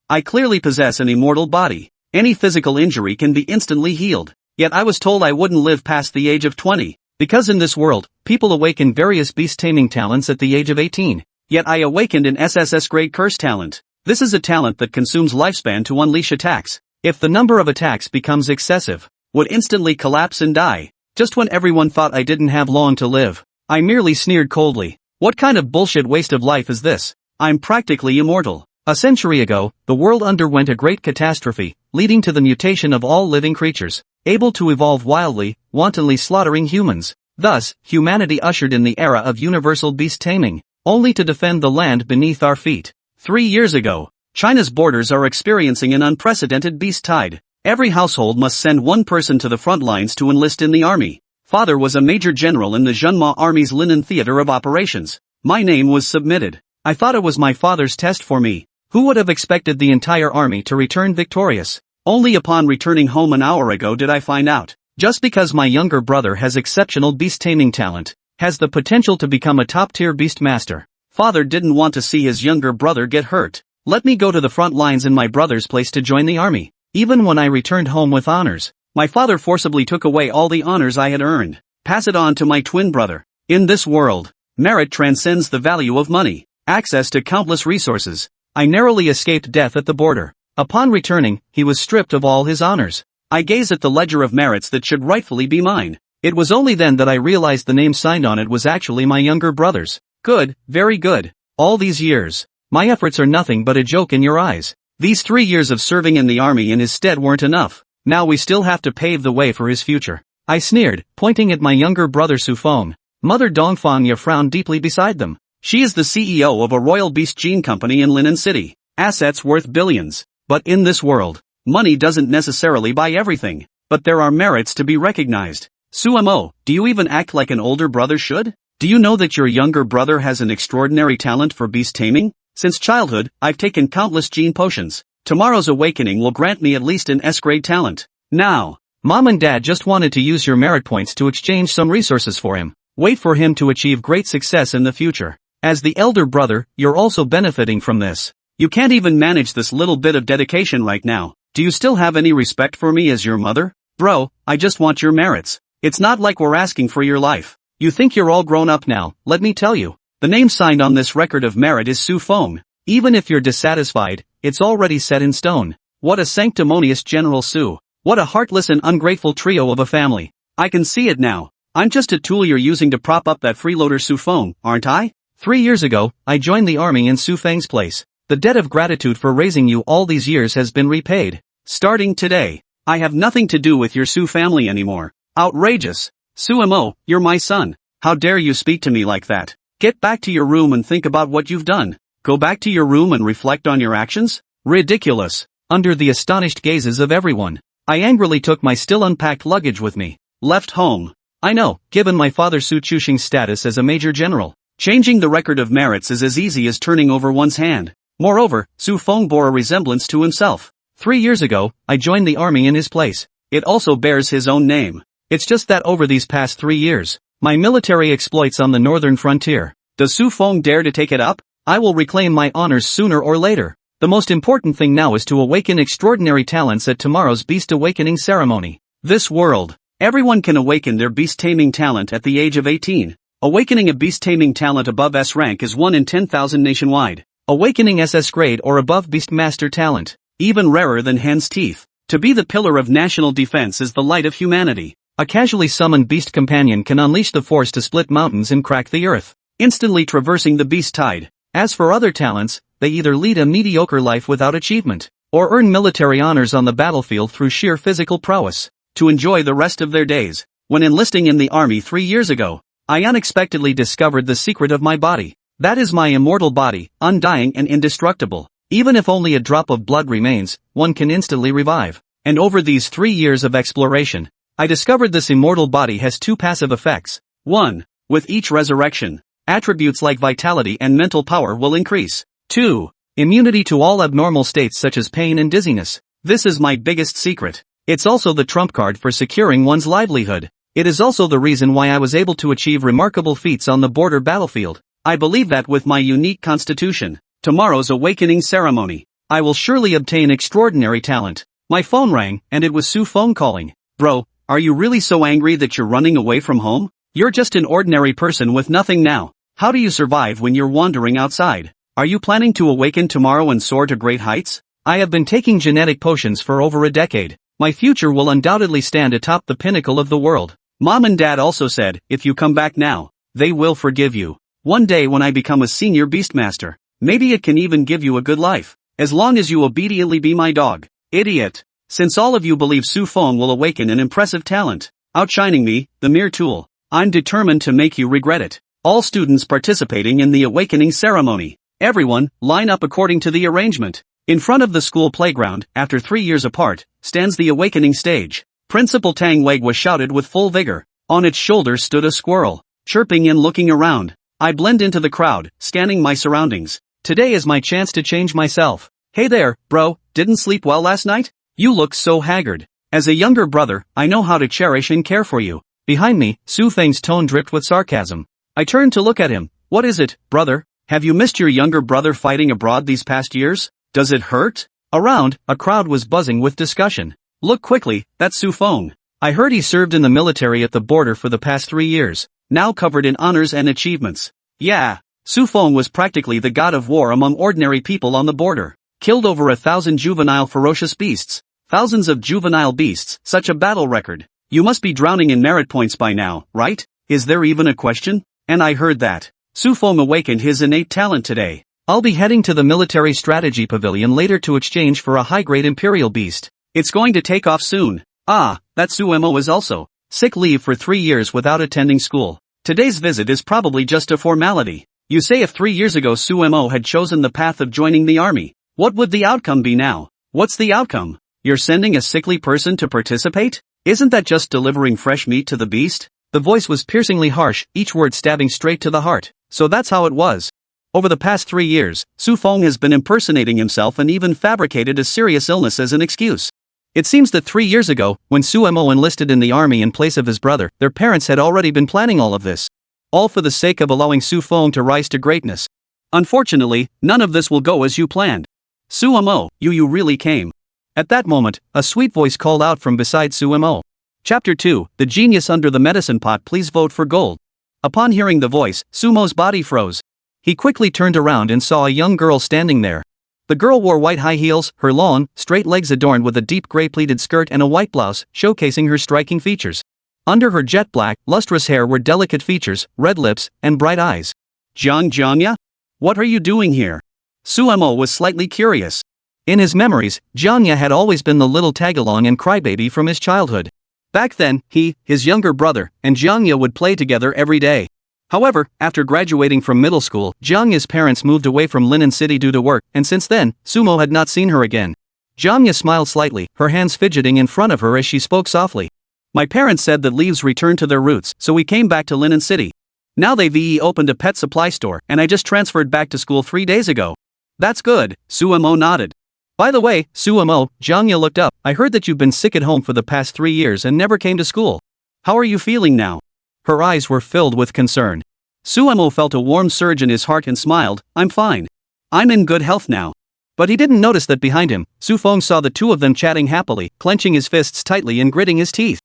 I clearly possess an immortal body. Any physical injury can be instantly healed. Yet I was told I wouldn't live past the age of 20. Because in this world, people awaken various beast-taming talents at the age of 18. Yet I awakened an SSS grade curse talent. This is a talent that consumes lifespan to unleash attacks. If the number of attacks becomes excessive, would instantly collapse and die. Just when everyone thought I didn't have long to live, I merely sneered coldly. What kind of bullshit waste of life is this? I'm practically immortal. A century ago, the world underwent a great catastrophe, leading to the mutation of all living creatures, able to evolve wildly, wantonly slaughtering humans. Thus, humanity ushered in the era of universal beast taming, only to defend the land beneath our feet. 3 years ago, China's borders are experiencing an unprecedented beast tide. Every household must send one person to the front lines to enlist in the army. Father was a major general in the Zhenma Army's Linen Theater of Operations. My name was submitted. I thought it was my father's test for me. Who would have expected the entire army to return victorious? Only upon returning home an hour ago did I find out. Just because my younger brother has exceptional beast-taming talent, has the potential to become a top-tier beast master. Father didn't want to see his younger brother get hurt. Let me go to the front lines in my brother's place to join the army. Even when I returned home with honors, my father forcibly took away all the honors I had earned. Pass it on to my twin brother. In this world, merit transcends the value of money. Access to countless resources. I narrowly escaped death at the border. Upon returning, he was stripped of all his honors. I gazed at the ledger of merits that should rightfully be mine. It was only then that I realized the name signed on it was actually my younger brother's. Good, very good. All these years, my efforts are nothing but a joke in your eyes. These 3 years of serving in the army in his stead weren't enough. Now we still have to pave the way for his future. I sneered, pointing at my younger brother Xu Feng. Mother Dongfang Ya frowned deeply beside them. She is the CEO of a royal beast gene company in Linen City. Assets worth billions. But in this world, money doesn't necessarily buy everything. But there are merits to be recognized. Sumo, do you even act like an older brother should? Do you know that your younger brother has an extraordinary talent for beast taming? Since childhood, I've taken countless gene potions. Tomorrow's awakening will grant me at least an S-grade talent. Now, Mom and Dad just wanted to use your merit points to exchange some resources for him. Wait for him to achieve great success in the future. As the elder brother, you're also benefiting from this. You can't even manage this little bit of dedication right now. Do you still have any respect for me as your mother? Bro, I just want your merits. It's not like we're asking for your life. You think you're all grown up now, let me tell you. The name signed on this record of merit is Xu Feng. Even if you're dissatisfied, it's already set in stone. What a sanctimonious General Xu. What a heartless and ungrateful trio of a family. I can see it now. I'm just a tool you're using to prop up that freeloader Xu Feng, aren't I? 3 years ago, I joined the army in Xu Feng's place. The debt of gratitude for raising you all these years has been repaid. Starting today, I have nothing to do with your Xu family anymore. Outrageous. Sumo, you're my son. How dare you speak to me like that? Get back to your room and think about what you've done. Go back to your room and reflect on your actions? Ridiculous. Under the astonished gazes of everyone, I angrily took my still unpacked luggage with me. Left home. I know, given my father Su Chuxing's status as a major general, changing the record of merits is as easy as turning over one's hand. Moreover, Xu Feng bore a resemblance to himself. 3 years ago, I joined the army in his place. It also bears his own name. It's just that over these past 3 years, my military exploits on the northern frontier. Does Xu Feng dare to take it up? I will reclaim my honors sooner or later. The most important thing now is to awaken extraordinary talents at tomorrow's Beast Awakening ceremony. This world, everyone can awaken their beast-taming talent at the age of 18. Awakening a beast-taming talent above S rank is 1 in 10,000 nationwide. Awakening SS grade or above beast master talent, even rarer than hen's teeth. To be the pillar of national defense is the light of humanity. A casually summoned beast companion can unleash the force to split mountains and crack the earth, instantly traversing the beast tide. As for other talents, they either lead a mediocre life without achievement, or earn military honors on the battlefield through sheer physical prowess, to enjoy the rest of their days. When enlisting in the army 3 years ago, I unexpectedly discovered the secret of my body. That is my immortal body, undying and indestructible. Even if only a drop of blood remains, one can instantly revive. And over these 3 years of exploration, I discovered this immortal body has 2 passive effects. 1. With each resurrection, attributes like vitality and mental power will increase. 2. Immunity to all abnormal states such as pain and dizziness. This is my biggest secret. It's also the trump card for securing one's livelihood. It is also the reason why I was able to achieve remarkable feats on the border battlefield. I believe that with my unique constitution, tomorrow's awakening ceremony, I will surely obtain extraordinary talent. My phone rang, and it was Xu Feng calling. Bro, are you really so angry that you're running away from home? You're just an ordinary person with nothing now. How do you survive when you're wandering outside? Are you planning to awaken tomorrow and soar to great heights? I have been taking genetic potions for over a decade. My future will undoubtedly stand atop the pinnacle of the world. Mom and Dad also said, if you come back now, they will forgive you. One day when I become a senior beastmaster, maybe it can even give you a good life. As long as you obediently be my dog. Idiot. Since all of you believe Xu Feng will awaken an impressive talent, outshining me, the mere tool, I'm determined to make you regret it. All students participating in the awakening ceremony. Everyone, line up according to the arrangement. In front of the school playground, after 3 years apart, stands the awakening stage. Principal Tang Wei was shouted with full vigor. On its shoulder stood a squirrel, chirping and looking around. I blend into the crowd, scanning my surroundings. Today is my chance to change myself. Hey there, bro, didn't sleep well last night? You look so haggard. As a younger brother, I know how to cherish and care for you. Behind me, Xu Feng's tone dripped with sarcasm. I turned to look at him. What is it, brother? Have you missed your younger brother fighting abroad these past years? Does it hurt? Around, a crowd was buzzing with discussion. Look quickly, that's Xu Feng. I heard he served in the military at the border for the past 3 years, now covered in honors and achievements. Yeah, Xu Feng was practically the god of war among ordinary people on the border. Killed over 1,000 juvenile ferocious beasts. Thousands of juvenile beasts, such a battle record. You must be drowning in merit points by now, right? Is there even a question? And I heard that Xu Feng awakened his innate talent today. I'll be heading to the military strategy pavilion later to exchange for a high-grade imperial beast. It's going to take off soon. Ah, that Xu Mo is also sick leave for 3 years without attending school. Today's visit is probably just a formality. You say if 3 years ago Xu Mo had chosen the path of joining the army, what would the outcome be now? What's the outcome? You're sending a sickly person to participate? Isn't that just delivering fresh meat to the beast? The voice was piercingly harsh, each word stabbing straight to the heart. So that's how it was. Over the past 3 years, Xu Feng has been impersonating himself and even fabricated a serious illness as an excuse. It seems that 3 years ago, when Xu Mo enlisted in the army in place of his brother, their parents had already been planning all of this. All for the sake of allowing Xu Feng to rise to greatness. Unfortunately, none of this will go as you planned. Xu Mo, you really came. At that moment, a sweet voice called out from beside Xu Mo. Chapter 2, The Genius Under the Medicine Pot. Please vote for gold. Upon hearing the voice, Xu Mo's body froze. He quickly turned around and saw a young girl standing there. The girl wore white high heels, her long, straight legs adorned with a deep gray pleated skirt and a white blouse, showcasing her striking features. Under her jet black, lustrous hair were delicate features, red lips, and bright eyes. Jiang Ya? What are you doing here? Xu Mo was slightly curious. In his memories, Jiang Ya had always been the little tagalong and crybaby from his childhood. Back then, he, his younger brother, and Jiang Ya would play together every day. However, after graduating from middle school, Jiang Ya's parents moved away from Lin City due to work, and since then, Xu Mo had not seen her again. Jiang Ya smiled slightly, her hands fidgeting in front of her as she spoke softly. My parents said that leaves return to their roots, so we came back to Lin City. Now they've opened a pet supply store, and I just transferred back to school 3 days ago. That's good, Xu Mo nodded. By the way, Xu Mo, Jiang Ya looked up. I heard that you've been sick at home for the past 3 years and never came to school. How are you feeling now? Her eyes were filled with concern. Xu Mo felt a warm surge in his heart and smiled. I'm fine. I'm in good health now. But he didn't notice that behind him, Xu Feng saw the two of them chatting happily, clenching his fists tightly and gritting his teeth.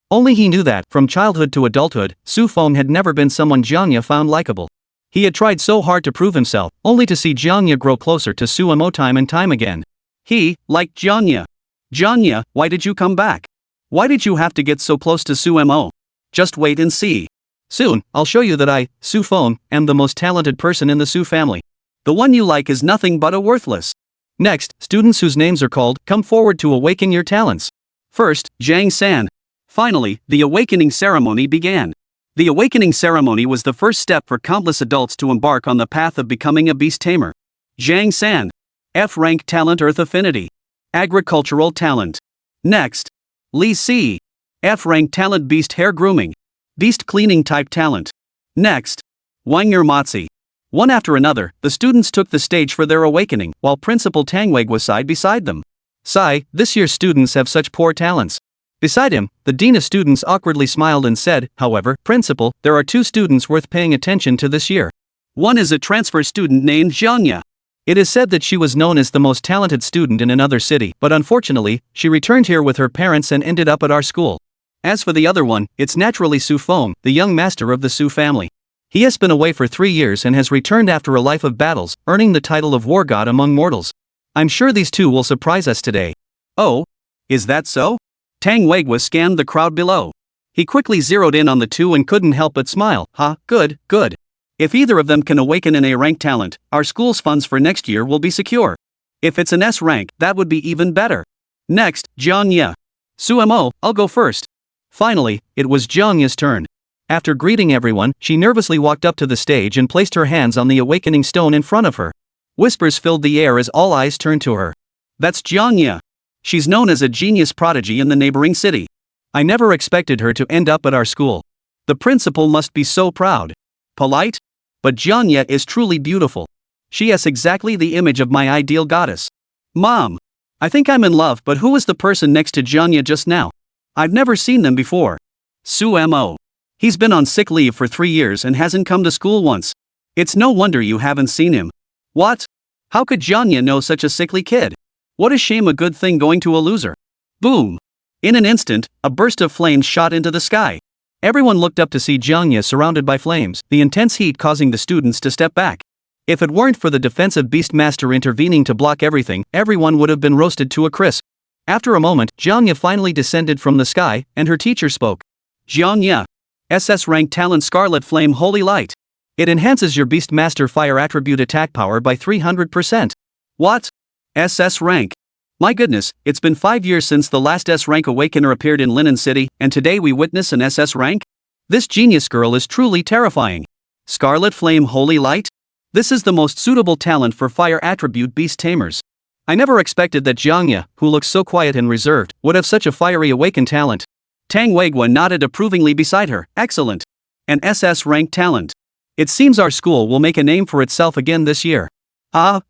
Only he knew that, from childhood to adulthood, Xu Feng had never been someone Jiang Ya found likable. He had tried so hard to prove himself, only to see Jiang Ya grow closer to Xu Mo time and time again. He liked Jiang Ya. Jiang Ya, why did you come back? Why did you have to get so close to Xu Mo? Just wait and see. Soon, I'll show you that I, Xu Feng, am the most talented person in the Xu family. The one you like is nothing but a worthless. Next, students whose names are called, come forward to awaken your talents. First, Zhang San. Finally, the awakening ceremony began. The awakening ceremony was the first step for countless adults to embark on the path of becoming a beast tamer. Zhang San. F-rank talent Earth Affinity. Agricultural talent. Next. Li Si. F-rank talent Beast Hair Grooming. Beast Cleaning type talent. Next. Wang Matzi. One after another, the students took the stage for their awakening, while Principal Tang Wei was beside them. Sigh, this year's students have such poor talents. Beside him, the dean of students awkwardly smiled and said, however, Principal, there are 2 students worth paying attention to this year. One is a transfer student named Jiang Ya. It is said that she was known as the most talented student in another city, but unfortunately, she returned here with her parents and ended up at our school. As for the other one, it's naturally Xu Feng, the young master of the Xu family. He has been away for 3 years and has returned after a life of battles, earning the title of war god among mortals. I'm sure these two will surprise us today. Oh? Is that so? Tang Weigwa scanned the crowd below. He quickly zeroed in on the two and couldn't help but smile. Good, good. If either of them can awaken an A-rank talent, our school's funds for next year will be secure. If it's an S rank, that would be even better. Next, Jiang Ya. Sumo, I'll go first. Finally, it was Jiang Ya's turn. After greeting everyone, she nervously walked up to the stage and placed her hands on the awakening stone in front of her. Whispers filled the air as all eyes turned to her. That's Jiang Ya. She's known as a genius prodigy in the neighboring city. I never expected her to end up at our school. The principal must be so proud. Polite? But Jiang Ya is truly beautiful. She has exactly the image of my ideal goddess. Mom! I think I'm in love, but who is the person next to Jiang Ya just now? I've never seen them before. Sumo. He's been on sick leave for 3 years and hasn't come to school once. It's no wonder you haven't seen him. What? How could Jiang Ya know such a sickly kid? What a shame, a good thing going to a loser. Boom! In an instant, a burst of flames shot into the sky. Everyone looked up to see Jiang Ya surrounded by flames, the intense heat causing the students to step back. If it weren't for the defensive Beastmaster intervening to block everything, everyone would have been roasted to a crisp. After a moment, Jiang Ya finally descended from the sky, and her teacher spoke. Jiang Ya. SS rank talent Scarlet Flame Holy Light. It enhances your Beastmaster fire attribute attack power by 300%. What? SS rank. My goodness, it's been 5 years since the last S-rank awakener appeared in Linen City, and today we witness an SS rank? This genius girl is truly terrifying. Scarlet Flame Holy Light? This is the most suitable talent for fire attribute beast tamers. I never expected that Jiang Ya, who looks so quiet and reserved, would have such a fiery awakened talent. Tang Weigwa nodded approvingly beside her. Excellent. An SS rank talent. It seems our school will make a name for itself again this year.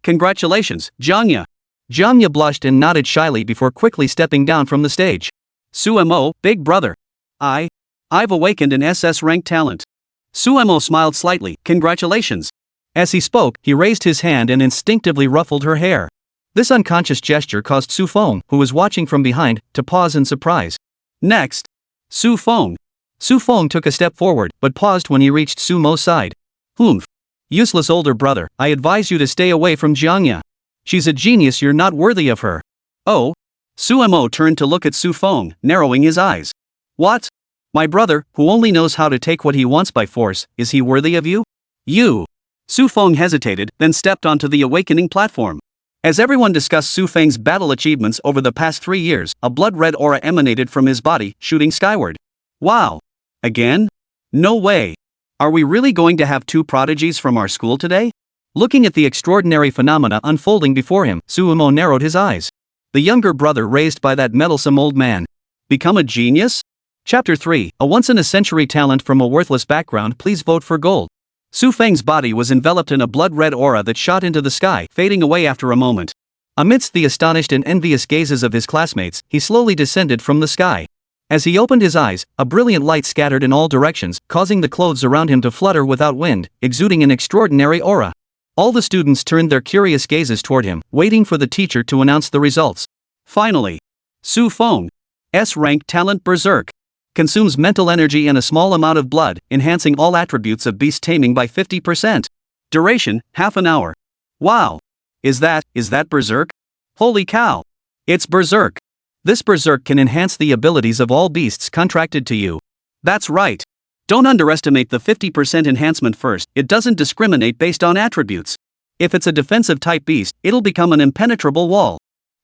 Congratulations, Jiang Ya. Jiang Ya blushed and nodded shyly before quickly stepping down from the stage. Sumo, big brother. I've awakened an SS rank talent. Sumo smiled slightly. Congratulations. As he spoke, he raised his hand and instinctively ruffled her hair. This unconscious gesture caused Xu Feng, who was watching from behind, to pause in surprise. Next. Xu Feng. Xu Feng took a step forward, but paused when he reached Sumo's side. Humph. Useless older brother, I advise you to stay away from Jiang Ya. She's a genius, you're not worthy of her. Oh? Sumo turned to look at Xu Feng, narrowing his eyes. What? My brother, who only knows how to take what he wants by force, is he worthy of you? You. Xu Feng hesitated, then stepped onto the awakening platform. As everyone discussed Xu Feng's battle achievements over the past 3 years, a blood-red aura emanated from his body, shooting skyward. Wow. Again? No way. Are we really going to have 2 prodigies from our school today? Looking at the extraordinary phenomena unfolding before him, Sumo narrowed his eyes. The younger brother raised by that meddlesome old man. Become a genius? Chapter 3, a once-in-a-century talent from a worthless background. Please vote for gold. Xu Feng's body was enveloped in a blood-red aura that shot into the sky, fading away after a moment. Amidst the astonished and envious gazes of his classmates, he slowly descended from the sky. As he opened his eyes, a brilliant light scattered in all directions, causing the clothes around him to flutter without wind, exuding an extraordinary aura. All the students turned their curious gazes toward him, waiting for the teacher to announce the results. Finally. Xu Feng. S-rank talent Berserk. Consumes mental energy and a small amount of blood, enhancing all attributes of beast taming by 50%. Duration, half an hour. Wow. Is that Berserk? Holy cow. It's Berserk. This Berserk can enhance the abilities of all beasts contracted to you. That's right. Don't underestimate the 50% enhancement first, it doesn't discriminate based on attributes. If it's a defensive type beast, it'll become an impenetrable wall.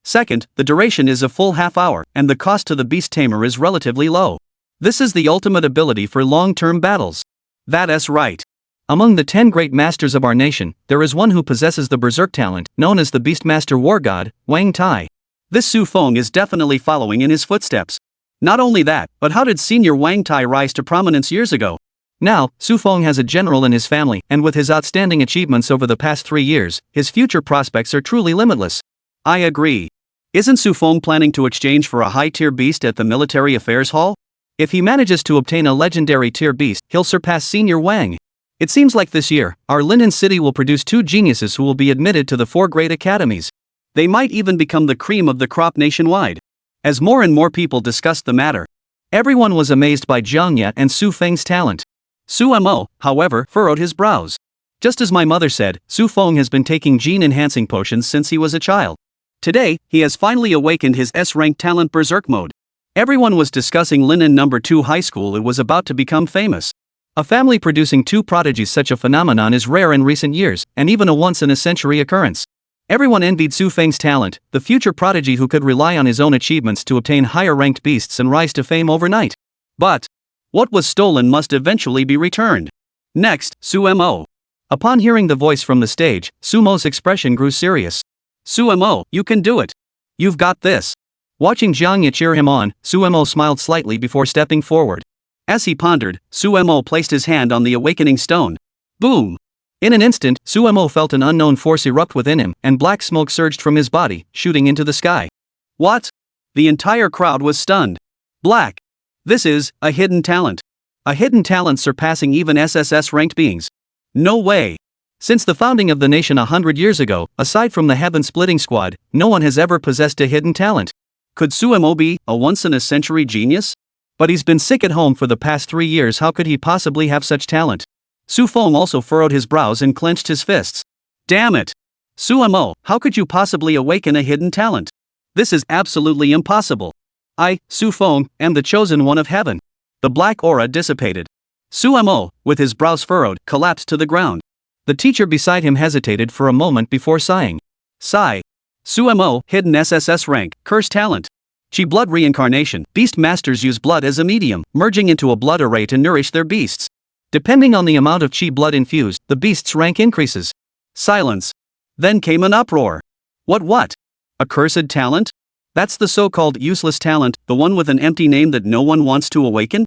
Second, the duration is a full half hour, and the cost to the beast tamer is relatively low. This is the ultimate ability for long-term battles. That's right. Among the 10 great masters of our nation, there is one who possesses the Berserk talent, known as the Beastmaster War God, Wang Tai. This Xu Feng is definitely following in his footsteps. Not only that, but how did senior Wang Tai rise to prominence years ago? Now, Xu Feng has a general in his family, and with his outstanding achievements over the past 3 years, his future prospects are truly limitless. I agree. Isn't Xu Feng planning to exchange for a high-tier beast at the Military Affairs Hall? If he manages to obtain a legendary tier beast, he'll surpass senior Wang. It seems like this year, our Linen City will produce 2 geniuses who will be admitted to the 4 great academies. They might even become the cream of the crop nationwide. As more and more people discussed the matter, everyone was amazed by Jiang Ya and Xu Feng's talent. Su Mo, however, furrowed his brows. Just as my mother said, Xu Feng has been taking gene-enhancing potions since he was a child. Today, he has finally awakened his S-rank talent berserk mode. Everyone was discussing Linen No. 2 High School. It was about to become famous. A family producing 2 prodigies, such a phenomenon is rare in recent years, and even a once-in-a-century occurrence. Everyone envied Xu Feng's talent, the future prodigy who could rely on his own achievements to obtain higher-ranked beasts and rise to fame overnight. But what was stolen must eventually be returned. Next, Xu Mo. Upon hearing the voice from the stage, Xu Mo's expression grew serious. Xu Mo, you can do it. You've got this. Watching Jiang Ya cheer him on, Xu Mo smiled slightly before stepping forward. As he pondered, Xu Mo placed his hand on the awakening stone. Boom! In an instant, Xu Mo felt an unknown force erupt within him, and black smoke surged from his body, shooting into the sky. What? The entire crowd was stunned. Black. This is a hidden talent. A hidden talent surpassing even SSS-ranked beings. No way. Since the founding of the nation 100 years ago, aside from the heaven-splitting squad, no one has ever possessed a hidden talent. Could Xu Mo be a once-in-a-century genius? But he's been sick at home for the past 3 years. How could he possibly have such talent? Xu Feng also furrowed his brows and clenched his fists. Damn it! Xu Mo, how could you possibly awaken a hidden talent? This is absolutely impossible. I, Xu Feng, am the chosen one of heaven. The black aura dissipated. Xu Mo, with his brows furrowed, collapsed to the ground. The teacher beside him hesitated for a moment before sighing. Sigh. Xu Mo, hidden SSS rank, curse talent. Qi blood reincarnation. Beast masters use blood as a medium, merging into a blood array to nourish their beasts. Depending on the amount of Qi blood infused, the beast's rank increases. Silence. Then came an uproar. What? A cursed talent? That's the so-called useless talent, the one with an empty name that no one wants to awaken?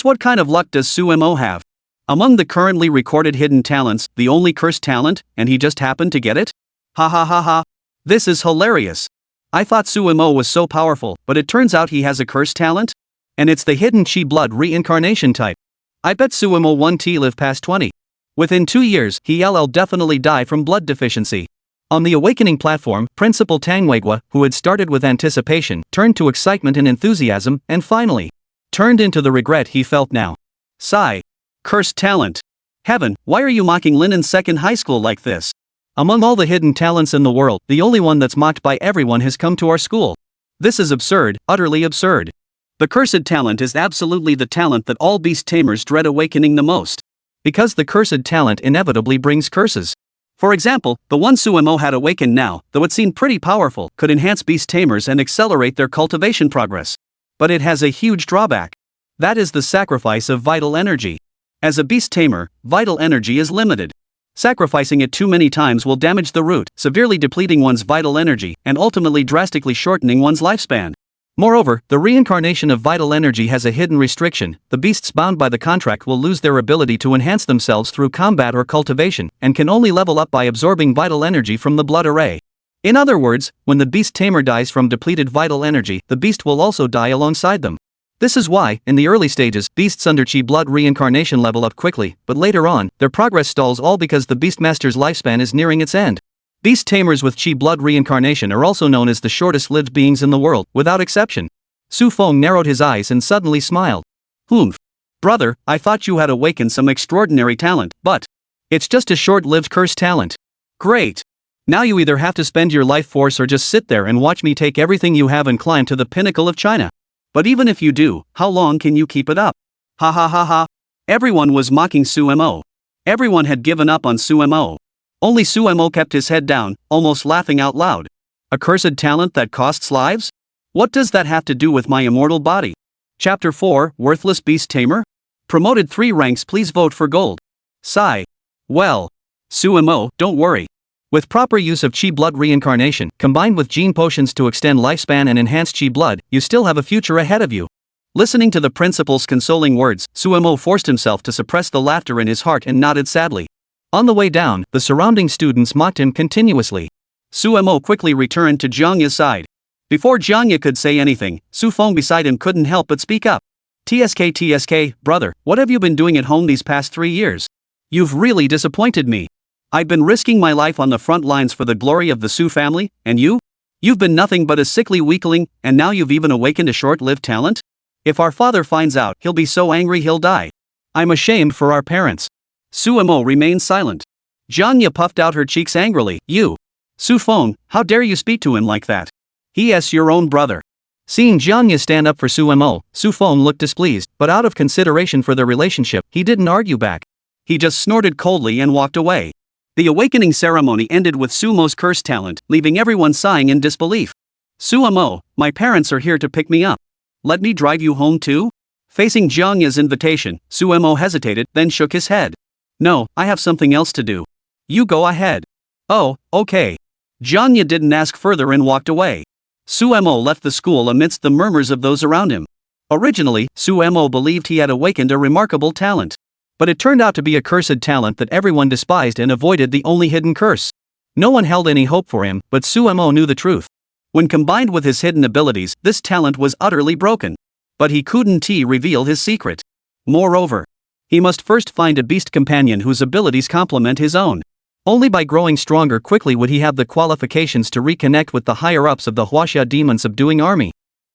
What kind of luck does Xu Mo have? Among the currently recorded hidden talents, the only cursed talent, and he just happened to get it? Ha ha ha ha. This is hilarious. I thought Xu Mo was so powerful, but it turns out he has a cursed talent? And it's the hidden Qi blood reincarnation type. I bet Xu Mo won't live past 20. Within 2 years, he'll definitely die from blood deficiency. On the awakening platform, Principal Tang Weigua, who had started with anticipation, turned to excitement and enthusiasm, and finally turned into the regret he felt now. Sigh. Cursed talent. Heaven, why are you mocking Linen's second high school like this? Among all the hidden talents in the world, the only one that's mocked by everyone has come to our school. This is absurd, utterly absurd. The cursed talent is absolutely the talent that all beast tamers dread awakening the most. Because the cursed talent inevitably brings curses. For example, the one Xu Mo had awakened now, though it seemed pretty powerful, could enhance beast tamers and accelerate their cultivation progress. But it has a huge drawback. That is the sacrifice of vital energy. As a beast tamer, vital energy is limited. Sacrificing it too many times will damage the root, severely depleting one's vital energy, and ultimately drastically shortening one's lifespan. Moreover, the reincarnation of vital energy has a hidden restriction. The beasts bound by the contract will lose their ability to enhance themselves through combat or cultivation, and can only level up by absorbing vital energy from the blood array. In other words, when the beast tamer dies from depleted vital energy, the beast will also die alongside them. This is why, in the early stages, beasts under Qi blood reincarnation level up quickly, but later on, their progress stalls, all because the beastmaster's lifespan is nearing its end. Beast tamers with Qi blood reincarnation are also known as the shortest-lived beings in the world, without exception. Xu Feng narrowed his eyes and suddenly smiled. Humph. Brother, I thought you had awakened some extraordinary talent, but it's just a short-lived cursed talent. Great. Now you either have to spend your life force or just sit there and watch me take everything you have and climb to the pinnacle of China. But even if you do, how long can you keep it up? Ha ha ha ha. Everyone was mocking Xu Mo. Everyone had given up on Xu Mo. Only Xu Mo kept his head down, almost laughing out loud. A cursed talent that costs lives? What does that have to do with my immortal body? Chapter 4, Worthless Beast Tamer? Promoted 3 ranks, please vote for gold. Sigh. Well, Xu Mo, don't worry. With proper use of Qi blood reincarnation, combined with gene potions to extend lifespan and enhance Qi blood, you still have a future ahead of you. Listening to the principal's consoling words, Xu Mo forced himself to suppress the laughter in his heart and nodded sadly. On the way down, the surrounding students mocked him continuously. Xu Mo quickly returned to Jiang Ya's side. Before Jiang Ya could say anything, Xu Feng beside him couldn't help but speak up. TSK, brother, what have you been doing at home these past 3 years? You've really disappointed me. I've been risking my life on the front lines for the glory of the Xu family, and you? You've been nothing but a sickly weakling, and now you've even awakened a short-lived talent? If our father finds out, he'll be so angry he'll die. I'm ashamed for our parents. Xu Mo remained silent. Jiang Ya puffed out her cheeks angrily. You! Xu Feng, how dare you speak to him like that? He is your own brother. Seeing Jiang Ya stand up for Xu Mo, Xu Feng looked displeased, but out of consideration for their relationship, he didn't argue back. He just snorted coldly and walked away. The awakening ceremony ended with Xu Mo's cursed talent, leaving everyone sighing in disbelief. Xu Mo, my parents are here to pick me up. Let me drive you home too? Facing Jiang Ya's invitation, Xu Mo hesitated, then shook his head. No, I have something else to do. You go ahead. Oh, okay. Jiang Ya didn't ask further and walked away. Xu Mo left the school amidst the murmurs of those around him. Originally, Xu Mo believed he had awakened a remarkable talent. But it turned out to be a cursed talent that everyone despised and avoided, the only hidden curse. No one held any hope for him, but Xu Mo knew the truth. When combined with his hidden abilities, this talent was utterly broken. But he couldn't reveal his secret. Moreover, he must first find a beast companion whose abilities complement his own. Only by growing stronger quickly would he have the qualifications to reconnect with the higher-ups of the Huaxia demon-subduing army.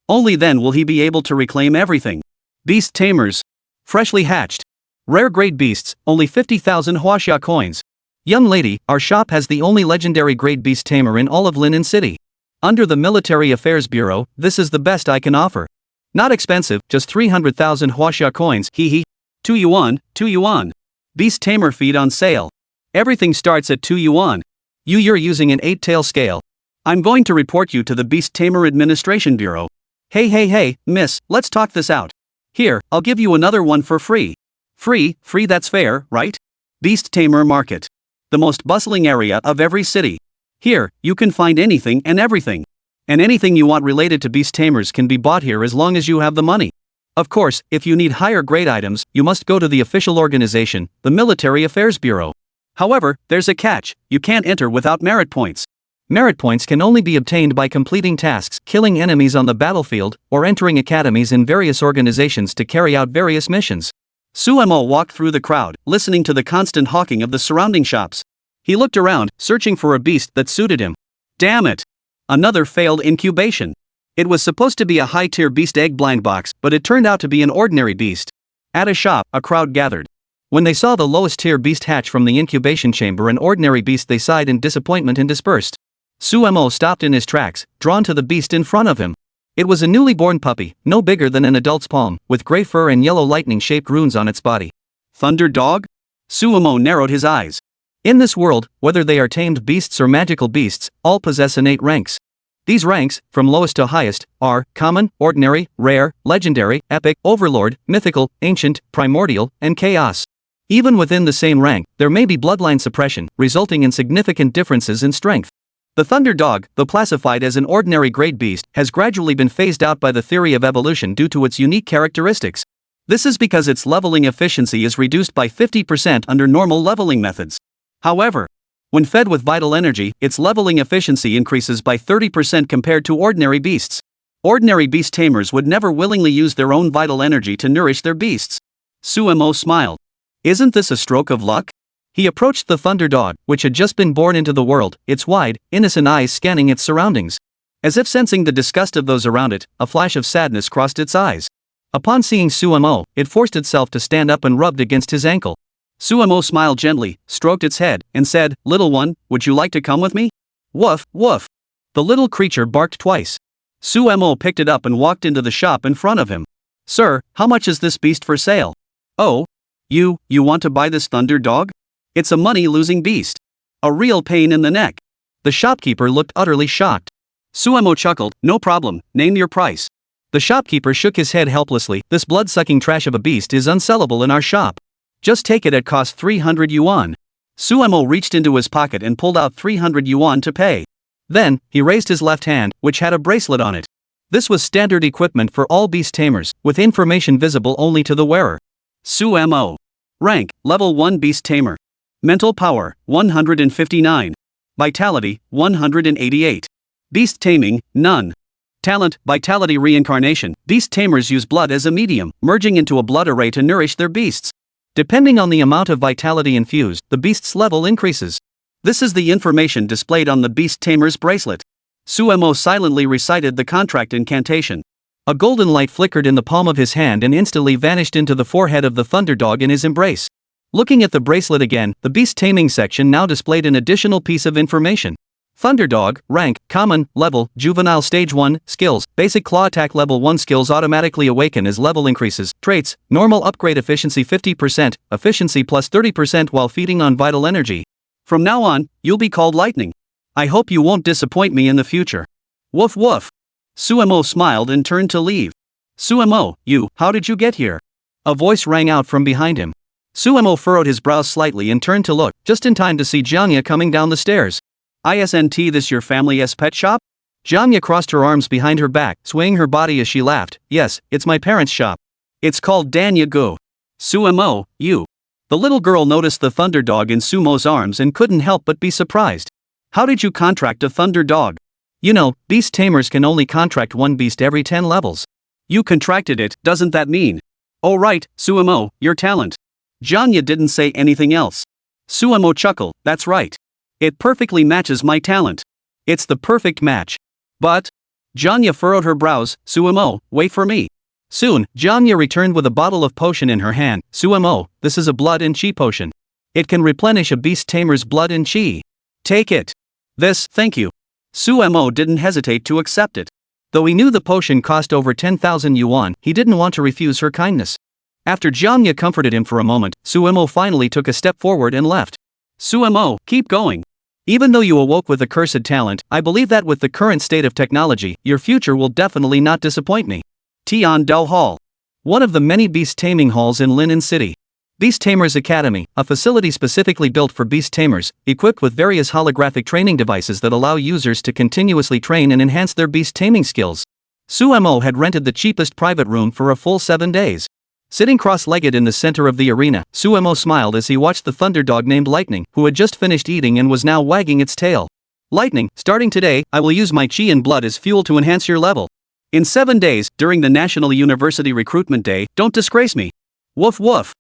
Only then will he be able to reclaim everything. Beast tamers. Freshly hatched. Rare grade beasts, only 50,000 Huaxia coins. Young lady, our shop has the only legendary grade beast tamer in all of Lin City. Under the Military Affairs Bureau, this is the best I can offer. Not expensive, just 300,000 Huaxia coins, hee. 2 yuan, 2 yuan. Beast tamer feed on sale. Everything starts at 2 yuan. You're using an 8-tail scale. I'm going to report you to the Beast Tamer Administration Bureau. Hey, miss, let's talk this out. Here, I'll give you another one for free. Free, that's fair, right? Beast Tamer Market. The most bustling area of every city. Here, you can find anything and everything. And anything you want related to beast tamers can be bought here as long as you have the money. Of course, if you need higher grade items, you must go to the official organization, the Military Affairs Bureau. However, there's a catch: you can't enter without merit points. Merit points can only be obtained by completing tasks, killing enemies on the battlefield, or entering academies in various organizations to carry out various missions. Xu Mo walked through the crowd, listening to the constant hawking of the surrounding shops. He looked around, searching for a beast that suited him. Damn it! Another failed incubation. It was supposed to be a high-tier beast egg blind box, but it turned out to be an ordinary beast. At a shop, a crowd gathered. When they saw the lowest-tier beast hatch from the incubation chamber, an ordinary beast, they sighed in disappointment and dispersed. Xu Mo stopped in his tracks, drawn to the beast in front of him. It was a newly born puppy, no bigger than an adult's palm, with gray fur and yellow lightning-shaped runes on its body. Thunder dog? Xu Mo narrowed his eyes. In this world, whether they are tamed beasts or magical beasts, all possess innate ranks. These ranks, from lowest to highest, are common, ordinary, rare, legendary, epic, overlord, mythical, ancient, primordial, and chaos. Even within the same rank, there may be bloodline suppression, resulting in significant differences in strength. The thunder dog, though classified as an ordinary grade beast, has gradually been phased out by the theory of evolution due to its unique characteristics. This is because its leveling efficiency is reduced by 50% under normal leveling methods. However, when fed with vital energy, its leveling efficiency increases by 30% compared to ordinary beasts. Ordinary beast tamers would never willingly use their own vital energy to nourish their beasts. Xu Mo smiled. Isn't this a stroke of luck? He approached the thunder dog, which had just been born into the world, its wide, innocent eyes scanning its surroundings. As if sensing the disgust of those around it, a flash of sadness crossed its eyes. Upon seeing Xu Mo, it forced itself to stand up and rubbed against his ankle. Xu Mo smiled gently, stroked its head, and said, "Little one, would you like to come with me?" Woof, woof. The little creature barked twice. Xu Mo picked it up and walked into the shop in front of him. "Sir, how much is this beast for sale?" "Oh, you want to buy this thunder dog? It's a money-losing beast. A real pain in the neck." The shopkeeper looked utterly shocked. Xu Mo chuckled, "No problem, name your price." The shopkeeper shook his head helplessly. "This blood-sucking trash of a beast is unsellable in our shop. Just take it at cost 300 yuan. Xu Mo reached into his pocket and pulled out 300 yuan to pay. Then, he raised his left hand, which had a bracelet on it. This was standard equipment for all beast tamers, with information visible only to the wearer. Xu Mo. Rank, Level 1 Beast Tamer. Mental Power, 159. Vitality, 188. Beast Taming, none. Talent, Vitality Reincarnation. Beast tamers use blood as a medium, merging into a blood array to nourish their beasts. Depending on the amount of vitality infused, the beast's level increases. This is the information displayed on the Beast Tamer's bracelet. Suemo silently recited the contract incantation. A golden light flickered in the palm of his hand and instantly vanished into the forehead of the Thunderdog in his embrace. Looking at the bracelet again, the beast taming section now displayed an additional piece of information. Thunderdog, rank, common, level, juvenile stage 1, skills, basic claw attack level 1 skills automatically awaken as level increases, traits, normal upgrade efficiency 50%, efficiency plus 30% while feeding on vital energy. From now on, you'll be called Lightning. I hope you won't disappoint me in the future. Woof woof. Suemo smiled and turned to leave. Suemo, how did you get here? A voice rang out from behind him. Suemo furrowed his brows slightly and turned to look, just in time to see Jiang Ya coming down the stairs. Isn't this your family's pet shop? Jiang Ya crossed her arms behind her back, swaying her body as she laughed. Yes, it's my parents' shop. It's called Dan Ya Go. Suemo, The little girl noticed the Thunderdog in Sumo's arms and couldn't help but be surprised. How did you contract a Thunderdog? You know, beast tamers can only contract one beast every 10 levels. You contracted it, doesn't that mean? Oh right, Suemo, your talent. Jiang Ya didn't say anything else. Suemo chuckled, that's right. It perfectly matches my talent. It's the perfect match. But? Jiang Ya furrowed her brows. Suemo, wait for me. Soon, Jiang Ya returned with a bottle of potion in her hand. Suemo, this is a blood and chi potion. It can replenish a beast tamer's blood and chi. Take it. Thank you. Suemo didn't hesitate to accept it. Though he knew the potion cost over 10,000 yuan, he didn't want to refuse her kindness. After Jiang Ya comforted him for a moment, Suemo finally took a step forward and left. Suemo, keep going. Even though you awoke with a cursed talent, I believe that with the current state of technology, your future will definitely not disappoint me. Tian Dao Hall. One of the many beast taming halls in Lin City. Beast Tamers Academy, a facility specifically built for beast tamers, equipped with various holographic training devices that allow users to continuously train and enhance their beast taming skills. Suemo had rented the cheapest private room for a full 7 days. Sitting cross-legged in the center of the arena, Suemo smiled as he watched the Thunderdog named Lightning, who had just finished eating and was now wagging its tail. Lightning, starting today, I will use my chi and blood as fuel to enhance your level. In 7 days, during the National University Recruitment Day, don't disgrace me. Woof woof.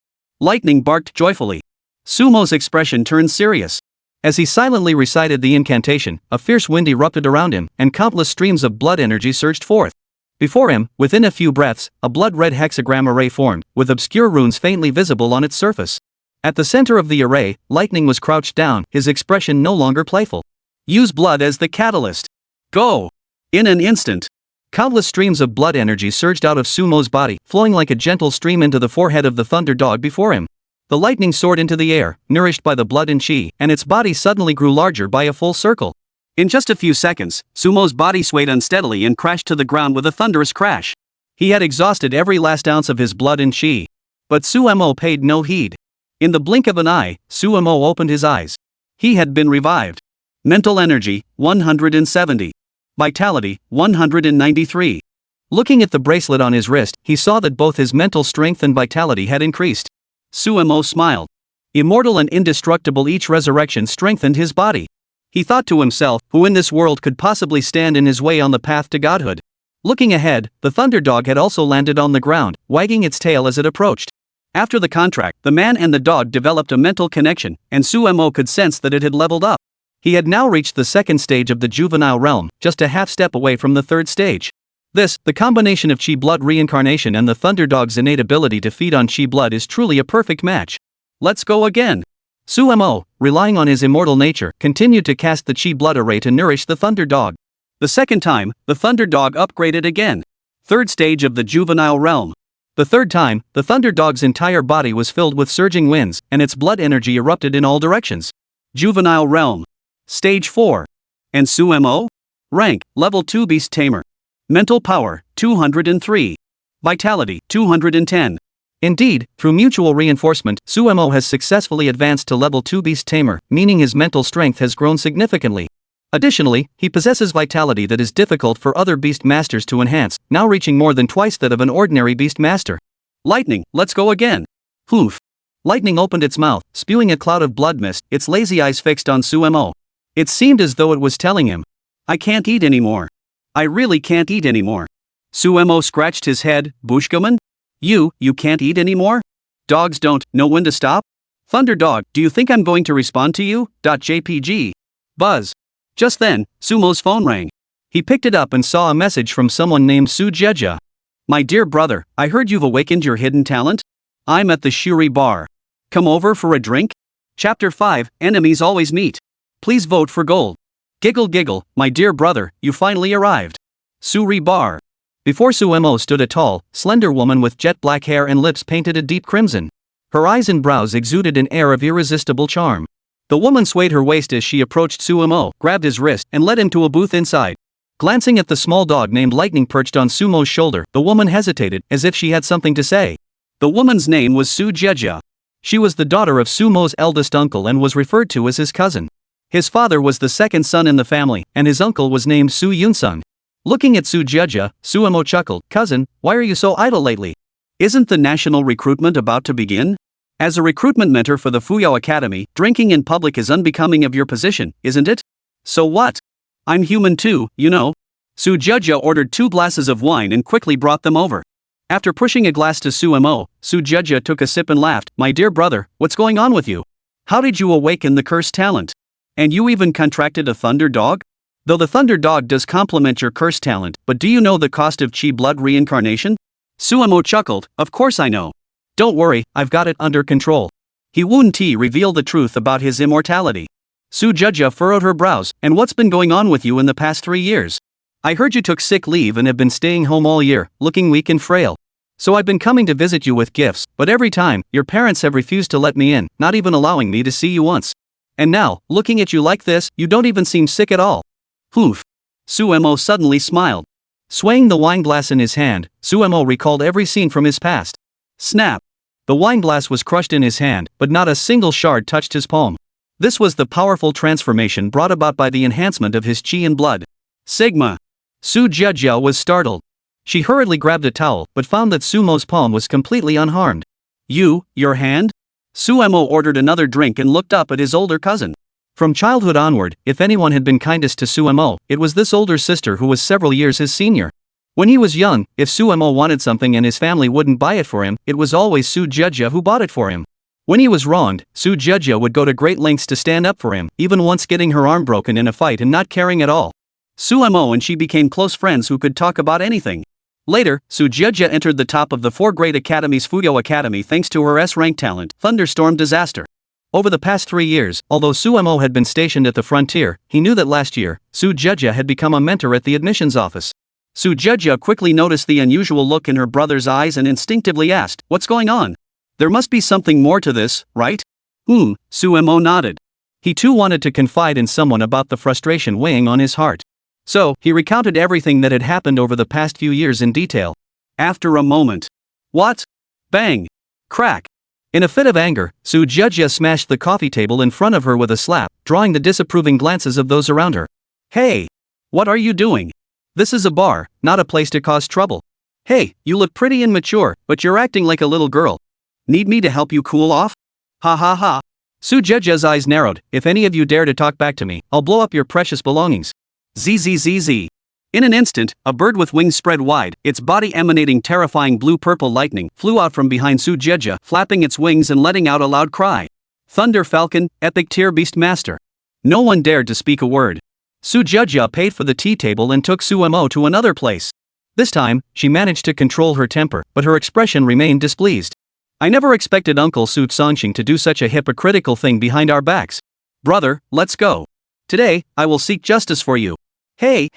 Lightning barked joyfully. Sumo's expression turned serious. As he silently recited the incantation, a fierce wind erupted around him, and countless streams of blood energy surged forth. Before him, within a few breaths, a blood-red hexagram array formed, with obscure runes faintly visible on its surface. At the center of the array, Lightning was crouched down, his expression no longer playful. Use blood as the catalyst. Go! In an instant, countless streams of blood energy surged out of Sumo's body, flowing like a gentle stream into the forehead of the Thunderdog before him. The lightning soared into the air, nourished by the blood and chi, and its body suddenly grew larger by a full circle. In just a few seconds, Sumo's body swayed unsteadily and crashed to the ground with a thunderous crash. He had exhausted every last ounce of his blood and chi. But Suemo paid no heed. In the blink of an eye, Suemo opened his eyes. He had been revived. Mental energy, 170. Vitality, 193. Looking at the bracelet on his wrist, he saw that both his mental strength and vitality had increased. Suemo smiled. Immortal and indestructible, each resurrection strengthened his body. He thought to himself, who in this world could possibly stand in his way on the path to godhood? Looking ahead, the Thunderdog had also landed on the ground, wagging its tail as it approached. After the contract, the man and the dog developed a mental connection, and Suemo could sense that it had leveled up. He had now reached the second stage of the juvenile realm, just a half step away from the third stage. This, the combination of chi blood reincarnation and the Thunderdog's innate ability to feed on chi blood, is truly a perfect match. Let's go again. Suemo, relying on his immortal nature, continued to cast the chi blood array to nourish the Thunderdog. The second time, the Thunderdog upgraded again. Third stage of the juvenile realm. The third time, the Thunderdog's entire body was filled with surging winds, and its blood energy erupted in all directions. Juvenile realm. Stage 4. And Suemo? Rank, level 2 beast tamer. Mental power, 203. Vitality, 210. Indeed, through mutual reinforcement, Suemo has successfully advanced to level 2 beast tamer, meaning his mental strength has grown significantly. Additionally, he possesses vitality that is difficult for other beast masters to enhance, now reaching more than twice that of an ordinary beast master. Lightning, let's go again. Hoof. Lightning opened its mouth, spewing a cloud of blood mist, its lazy eyes fixed on Suemo. It seemed as though it was telling him, I can't eat anymore. I really can't eat anymore. Suemo scratched his head. Bushkaman? You can't eat anymore? Dogs don't know when to stop? Thunder Dog, do you think I'm going to respond to you? JPG. Buzz. Just then, Sumo's phone rang. He picked it up and saw a message from someone named Su Jeja. My dear brother, I heard you've awakened your hidden talent. I'm at the Shuri bar. Come over for a drink? Chapter 5, Enemies Always Meet. Please vote for gold. Giggle giggle, my dear brother, you finally arrived. Shuri bar. Before Suemo stood a tall, slender woman with jet black hair and lips painted a deep crimson. Her eyes and brows exuded an air of irresistible charm. The woman swayed her waist as she approached Suemo, grabbed his wrist, and led him to a booth inside. Glancing at the small dog named Lightning perched on Sumo's shoulder, the woman hesitated, as if she had something to say. The woman's name was Su Jeja. She was the daughter of Sumo's eldest uncle and was referred to as his cousin. His father was the second son in the family, and his uncle was named Su Yunsung. Looking at Su Jeja, Suemo chuckled. Cousin, why are you so idle lately? Isn't the national recruitment about to begin? As a recruitment mentor for the Fuyao Academy, drinking in public is unbecoming of your position, isn't it? So what? I'm human too, you know. Su Jeja ordered 2 glasses of wine and quickly brought them over. After pushing a glass to Suemo, Su Jeja took a sip and laughed. My dear brother, what's going on with you? How did you awaken the cursed talent? And you even contracted a thunder dog? Though the thunder dog does complement your cursed talent, but do you know the cost of chi blood reincarnation? Suemo chuckled. Of course I know. Don't worry, I've got it under control. He Woon Ti revealed the truth about his immortality. Su Jeja furrowed her brows. And what's been going on with you in the past 3 years? I heard you took sick leave and have been staying home all year, looking weak and frail. So I've been coming to visit you with gifts, but every time, your parents have refused to let me in, not even allowing me to see you once. And now, looking at you like this, you don't even seem sick at all. Poof. Suemo suddenly smiled. Swaying the wine glass in his hand, Suemo recalled every scene from his past. Snap. The wine glass was crushed in his hand, but not a single shard touched his palm. This was the powerful transformation brought about by the enhancement of his chi and blood. Sigma. Su Jeja was startled. She hurriedly grabbed a towel, but found that Sumo's palm was completely unharmed. Your hand? Suemo ordered another drink and looked up at his older cousin. From childhood onward, if anyone had been kindest to Suemo, it was this older sister who was several years his senior. When he was young, if Suemo wanted something and his family wouldn't buy it for him, it was always Su Jeja who bought it for him. When he was wronged, Su Jeja would go to great lengths to stand up for him, even once getting her arm broken in a fight and not caring at all. Suemo and she became close friends who could talk about anything. Later, Su Jeja entered the top of the 4 great academies Fuyao Academy thanks to her S-rank talent, Thunderstorm Disaster. Over the past 3 years, although Suemo had been stationed at the frontier, he knew that last year, Su Jeja had become a mentor at the admissions office. Su Jeja quickly noticed the unusual look in her brother's eyes and instinctively asked, what's going on? There must be something more to this, right? Suemo nodded. He too wanted to confide in someone about the frustration weighing on his heart. So, he recounted everything that had happened over the past few years in detail. After a moment. What? Bang! Crack! In a fit of anger, Su Jeja smashed the coffee table in front of her with a slap, drawing the disapproving glances of those around her. Hey! What are you doing? This is a bar, not a place to cause trouble. Hey, you look pretty and mature, but you're acting like a little girl. Need me to help you cool off? Ha ha ha. Su Jeja's eyes narrowed. If any of you dare to talk back to me, I'll blow up your precious belongings. Zzz. In an instant, a bird with wings spread wide, its body emanating terrifying blue-purple lightning, flew out from behind Su Jeja, flapping its wings and letting out a loud cry. Thunder Falcon, Epic Tier Beast Master. No one dared to speak a word. Su Jeja paid for the tea table and took Suemo to another place. This time, she managed to control her temper, but her expression remained displeased. I never expected Uncle Su Songxing to do such a hypocritical thing behind our backs. Brother, let's go. Today, I will seek justice for you. Hey!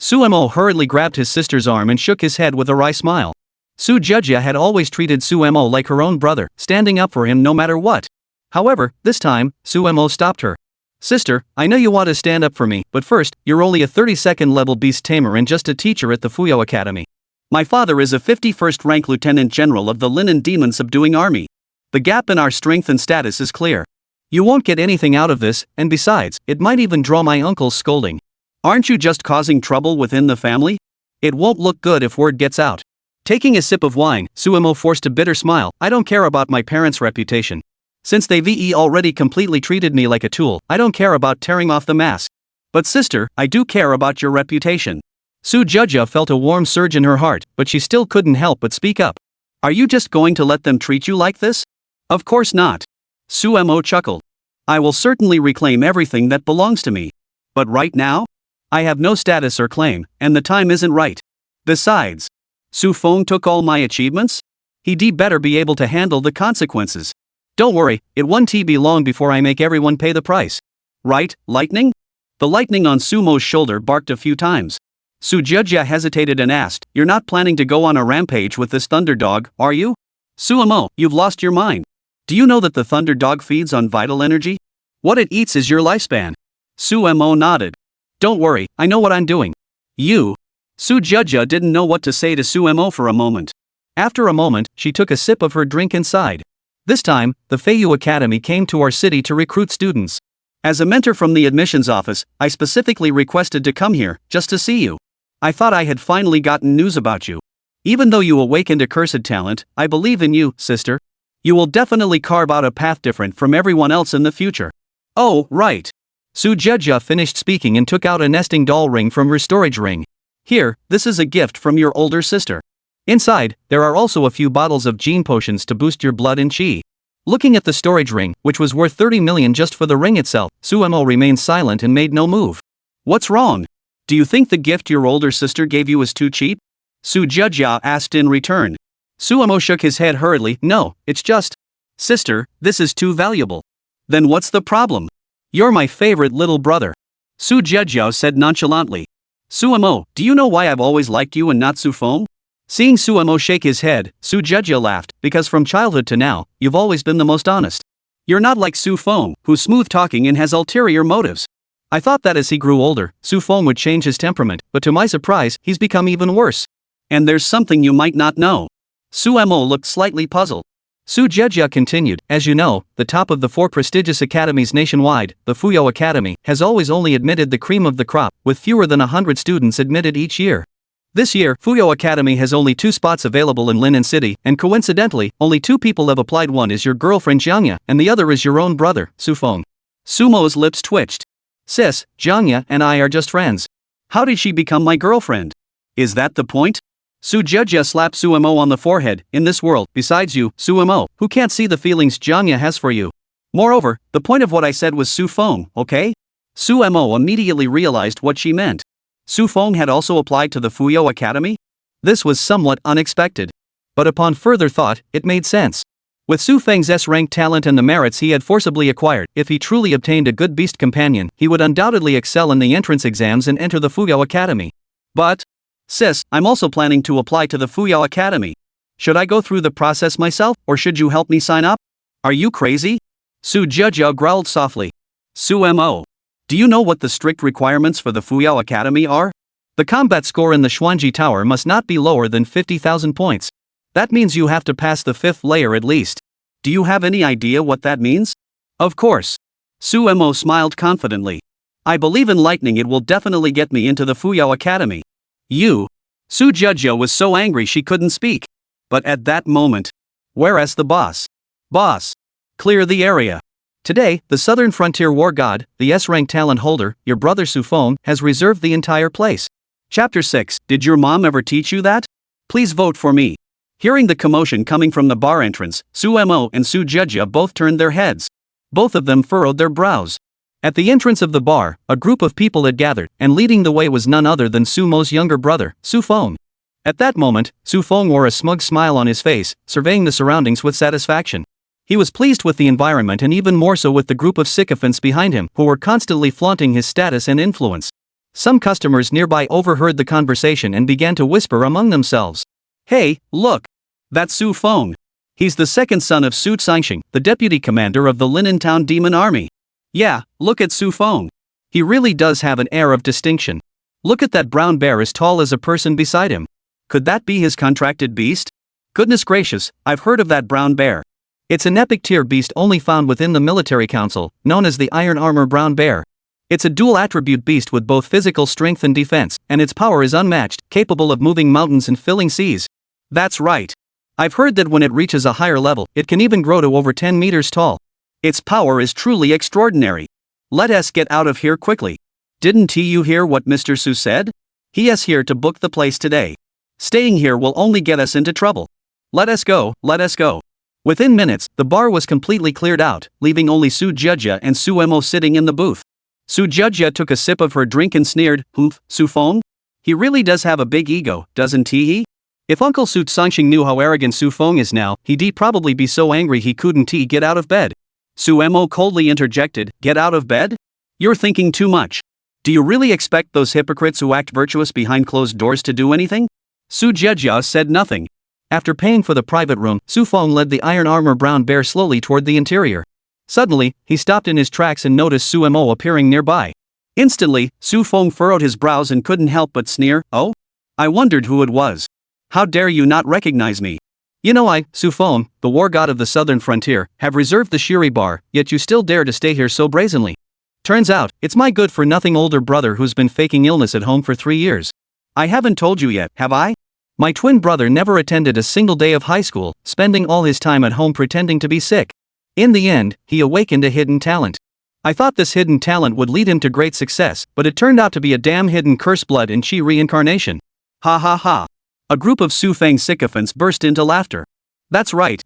Suemo hurriedly grabbed his sister's arm and shook his head with a wry smile. Su Jeja had always treated Suemo like her own brother, standing up for him no matter what. However, this time, Suemo stopped her. Sister, I know you want to stand up for me, but first, you're only a 32nd level beast tamer and just a teacher at the Fuyao Academy. My father is a 51st rank lieutenant general of the Linen Demon Subduing Army. The gap in our strength and status is clear. You won't get anything out of this, and besides, it might even draw my uncle's scolding. Aren't you just causing trouble within the family? It won't look good if word gets out. Taking a sip of wine, Suemo forced a bitter smile. I don't care about my parents' reputation. Since they've already completely treated me like a tool, I don't care about tearing off the mask. But sister, I do care about your reputation. Su Jeja felt a warm surge in her heart, but she still couldn't help but speak up. Are you just going to let them treat you like this? Of course not. Sumo chuckled. I will certainly reclaim everything that belongs to me. But right now? I have no status or claim, and the time isn't right. Besides, Xu Feng took all my achievements? He'd better be able to handle the consequences. Don't worry, it won't be long before I make everyone pay the price. Right, lightning? The lightning on Sumo's shoulder barked a few times. Su Jia hesitated and asked, You're not planning to go on a rampage with this thunder dog, are you? Sumo, you've lost your mind. Do you know that the thunder dog feeds on vital energy? What it eats is your lifespan. Sumo nodded. Don't worry, I know what I'm doing. You? Su Jia didn't know what to say to Sumo for a moment. After a moment, she took a sip of her drink and sighed. This time, the Feiyu Academy came to our city to recruit students. As a mentor from the admissions office, I specifically requested to come here, just to see you. I thought I had finally gotten news about you. Even though you awakened accursed talent, I believe in you, sister. You will definitely carve out a path different from everyone else in the future. Oh, right. Su Jia finished speaking and took out a nesting doll ring from her storage ring. Here, this is a gift from your older sister. Inside, there are also a few bottles of gene potions to boost your blood and chi. Looking at the storage ring, which was worth 30 million just for the ring itself, Sumo remained silent and made no move. What's wrong? Do you think the gift your older sister gave you is too cheap? Su Jia asked in return. Sumo shook his head hurriedly. No, it's just... Sister, this is too valuable. Then what's the problem? You're my favorite little brother. Su Jia said nonchalantly. Sumo, do you know why I've always liked you and not Xu Feng? Seeing Sumo shake his head, Su Jia laughed, because from childhood to now, you've always been the most honest. You're not like Xu Feng, who's smooth-talking and has ulterior motives. I thought that as he grew older, Xu Feng would change his temperament, but to my surprise, he's become even worse. And there's something you might not know. Sumo looked slightly puzzled. Su Jia continued, as you know, the top of the 4 prestigious academies nationwide, the Fuyou Academy, has always only admitted the cream of the crop, with fewer than 100 students admitted each year. This year, Fuyou Academy has only 2 spots available in Lin City, and coincidentally, only 2 people have applied. One is your girlfriend Jiang Ya, and the other is your own brother, Xu Feng. Sumo's lips twitched. Sis, Jiang Ya and I are just friends. How did she become my girlfriend? Is that the point? Su Jia slapped Sumo on the forehead. In this world, besides you, Sumo, who can't see the feelings Jiang Ya has for you? Moreover, the point of what I said was Xu Feng, okay? Sumo immediately realized what she meant. Xu Feng had also applied to the Fuyou Academy? This was somewhat unexpected. But upon further thought, it made sense. With Xu Feng's S-rank talent and the merits he had forcibly acquired, if he truly obtained a good beast companion, he would undoubtedly excel in the entrance exams and enter the Fuyou Academy. But, sis, I'm also planning to apply to the Fuyou Academy. Should I go through the process myself, or should you help me sign up? Are you crazy? Su Jia growled softly. Sumo. Do you know what the strict requirements for the Fuyou Academy are? The combat score in the Xuanji Tower must not be lower than 50,000 points. That means you have to pass the 5th layer at least. Do you have any idea what that means? Of course. Sumo smiled confidently. I believe in lightning. It will definitely get me into the Fuyou Academy. You? Su Jia was so angry she couldn't speak. But at that moment, whereas the boss? Boss. Clear the area. Today, the Southern Frontier War God, the S-rank talent holder, your brother Xu Feng, has reserved the entire place. Chapter 6. Did your mom ever teach you that? Please vote for me. Hearing the commotion coming from the bar entrance, Sumo and Su Jia both turned their heads. Both of them furrowed their brows. At the entrance of the bar, a group of people had gathered, and leading the way was none other than Sumo's younger brother, Xu Feng. At that moment, Xu Feng wore a smug smile on his face, surveying the surroundings with satisfaction. He was pleased with the environment and even more so with the group of sycophants behind him who were constantly flaunting his status and influence. Some customers nearby overheard the conversation and began to whisper among themselves. Hey, look! That's Xu Feng. He's the second son of Su Caixing, the deputy commander of the Linen Town Demon Army. Yeah, look at Xu Feng. He really does have an air of distinction. Look at that brown bear as tall as a person beside him. Could that be his contracted beast? Goodness gracious, I've heard of that brown bear. It's an epic tier beast only found within the military council, known as the Iron Armor Brown Bear. It's a dual-attribute beast with both physical strength and defense, and its power is unmatched, capable of moving mountains and filling seas. That's right. I've heard that when it reaches a higher level, it can even grow to over 10 meters tall. Its power is truly extraordinary. Let us get out of here quickly. Didn't you hear what Mr. Su said? He is here to book the place today. Staying here will only get us into trouble. Let us go, let us go. Within minutes, the bar was completely cleared out, leaving only Su Jia and Su Mo sitting in the booth. Su Jia took a sip of her drink and sneered, "Humph, Su Feng? He really does have a big ego, doesn't he? If Uncle Su Tsangxing knew how arrogant Su Feng is now, he'd probably be so angry he couldn't get out of bed." Su Mo coldly interjected, "Get out of bed? You're thinking too much. Do you really expect those hypocrites who act virtuous behind closed doors to do anything?" Su Jia said nothing. After paying for the private room, Su Feng led the iron armor brown bear slowly toward the interior. Suddenly, he stopped in his tracks and noticed Su Mo appearing nearby. Instantly, Su Feng furrowed his brows and couldn't help but sneer, "Oh? I wondered who it was. How dare you not recognize me? You know I, Su Feng, the war god of the southern frontier, have reserved the Shiri bar, yet you still dare to stay here so brazenly. Turns out, it's my good-for-nothing older brother who's been faking illness at home for 3 years. I haven't told you yet, have I? My twin brother never attended a single day of high school, spending all his time at home pretending to be sick. In the end, he awakened a hidden talent. I thought this hidden talent would lead him to great success, but it turned out to be a damn hidden curse blood and chi reincarnation." Ha ha ha. A group of Su Feng sycophants burst into laughter. That's right.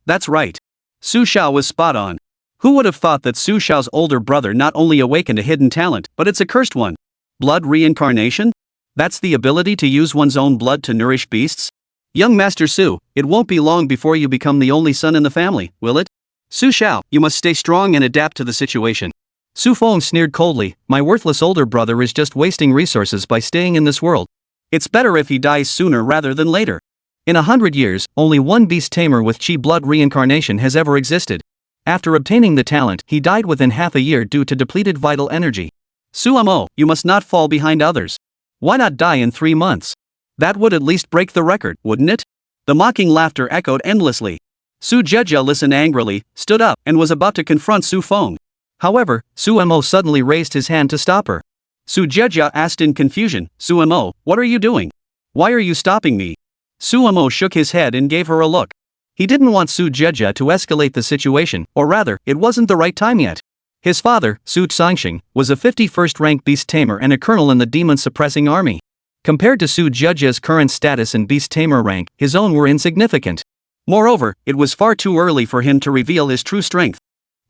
Su Xiao was spot on. Who would have thought that Su Xiao's older brother not only awakened a hidden talent, but it's a cursed one? Blood reincarnation? That's the ability to use one's own blood to nourish beasts? Young Master Su, it won't be long before you become the only son in the family, will it? Su Xiao, you must stay strong and adapt to the situation. Su Feng sneered coldly, "My worthless older brother is just wasting resources by staying in this world. It's better if he dies sooner rather than later. In 100 years, only one beast tamer with chi blood reincarnation has ever existed. After obtaining the talent, he died within half a year due to depleted vital energy. Su Mo, you must not fall behind others. Why not die in 3 months? That would at least break the record, wouldn't it?" The mocking laughter echoed endlessly. Su Jia listened angrily, stood up, and was about to confront Su Feng. However, Su Mo suddenly raised his hand to stop her. Su Jia asked in confusion, "Su Mo, what are you doing? Why are you stopping me?" Su Mo shook his head and gave her a look. He didn't want Su Jia to escalate the situation, or rather, it wasn't the right time yet. His father, Su Tsangxing, was a 51st rank beast tamer and a colonel in the demon-suppressing army. Compared to Su Jia's current status and beast tamer rank, his own were insignificant. Moreover, it was far too early for him to reveal his true strength.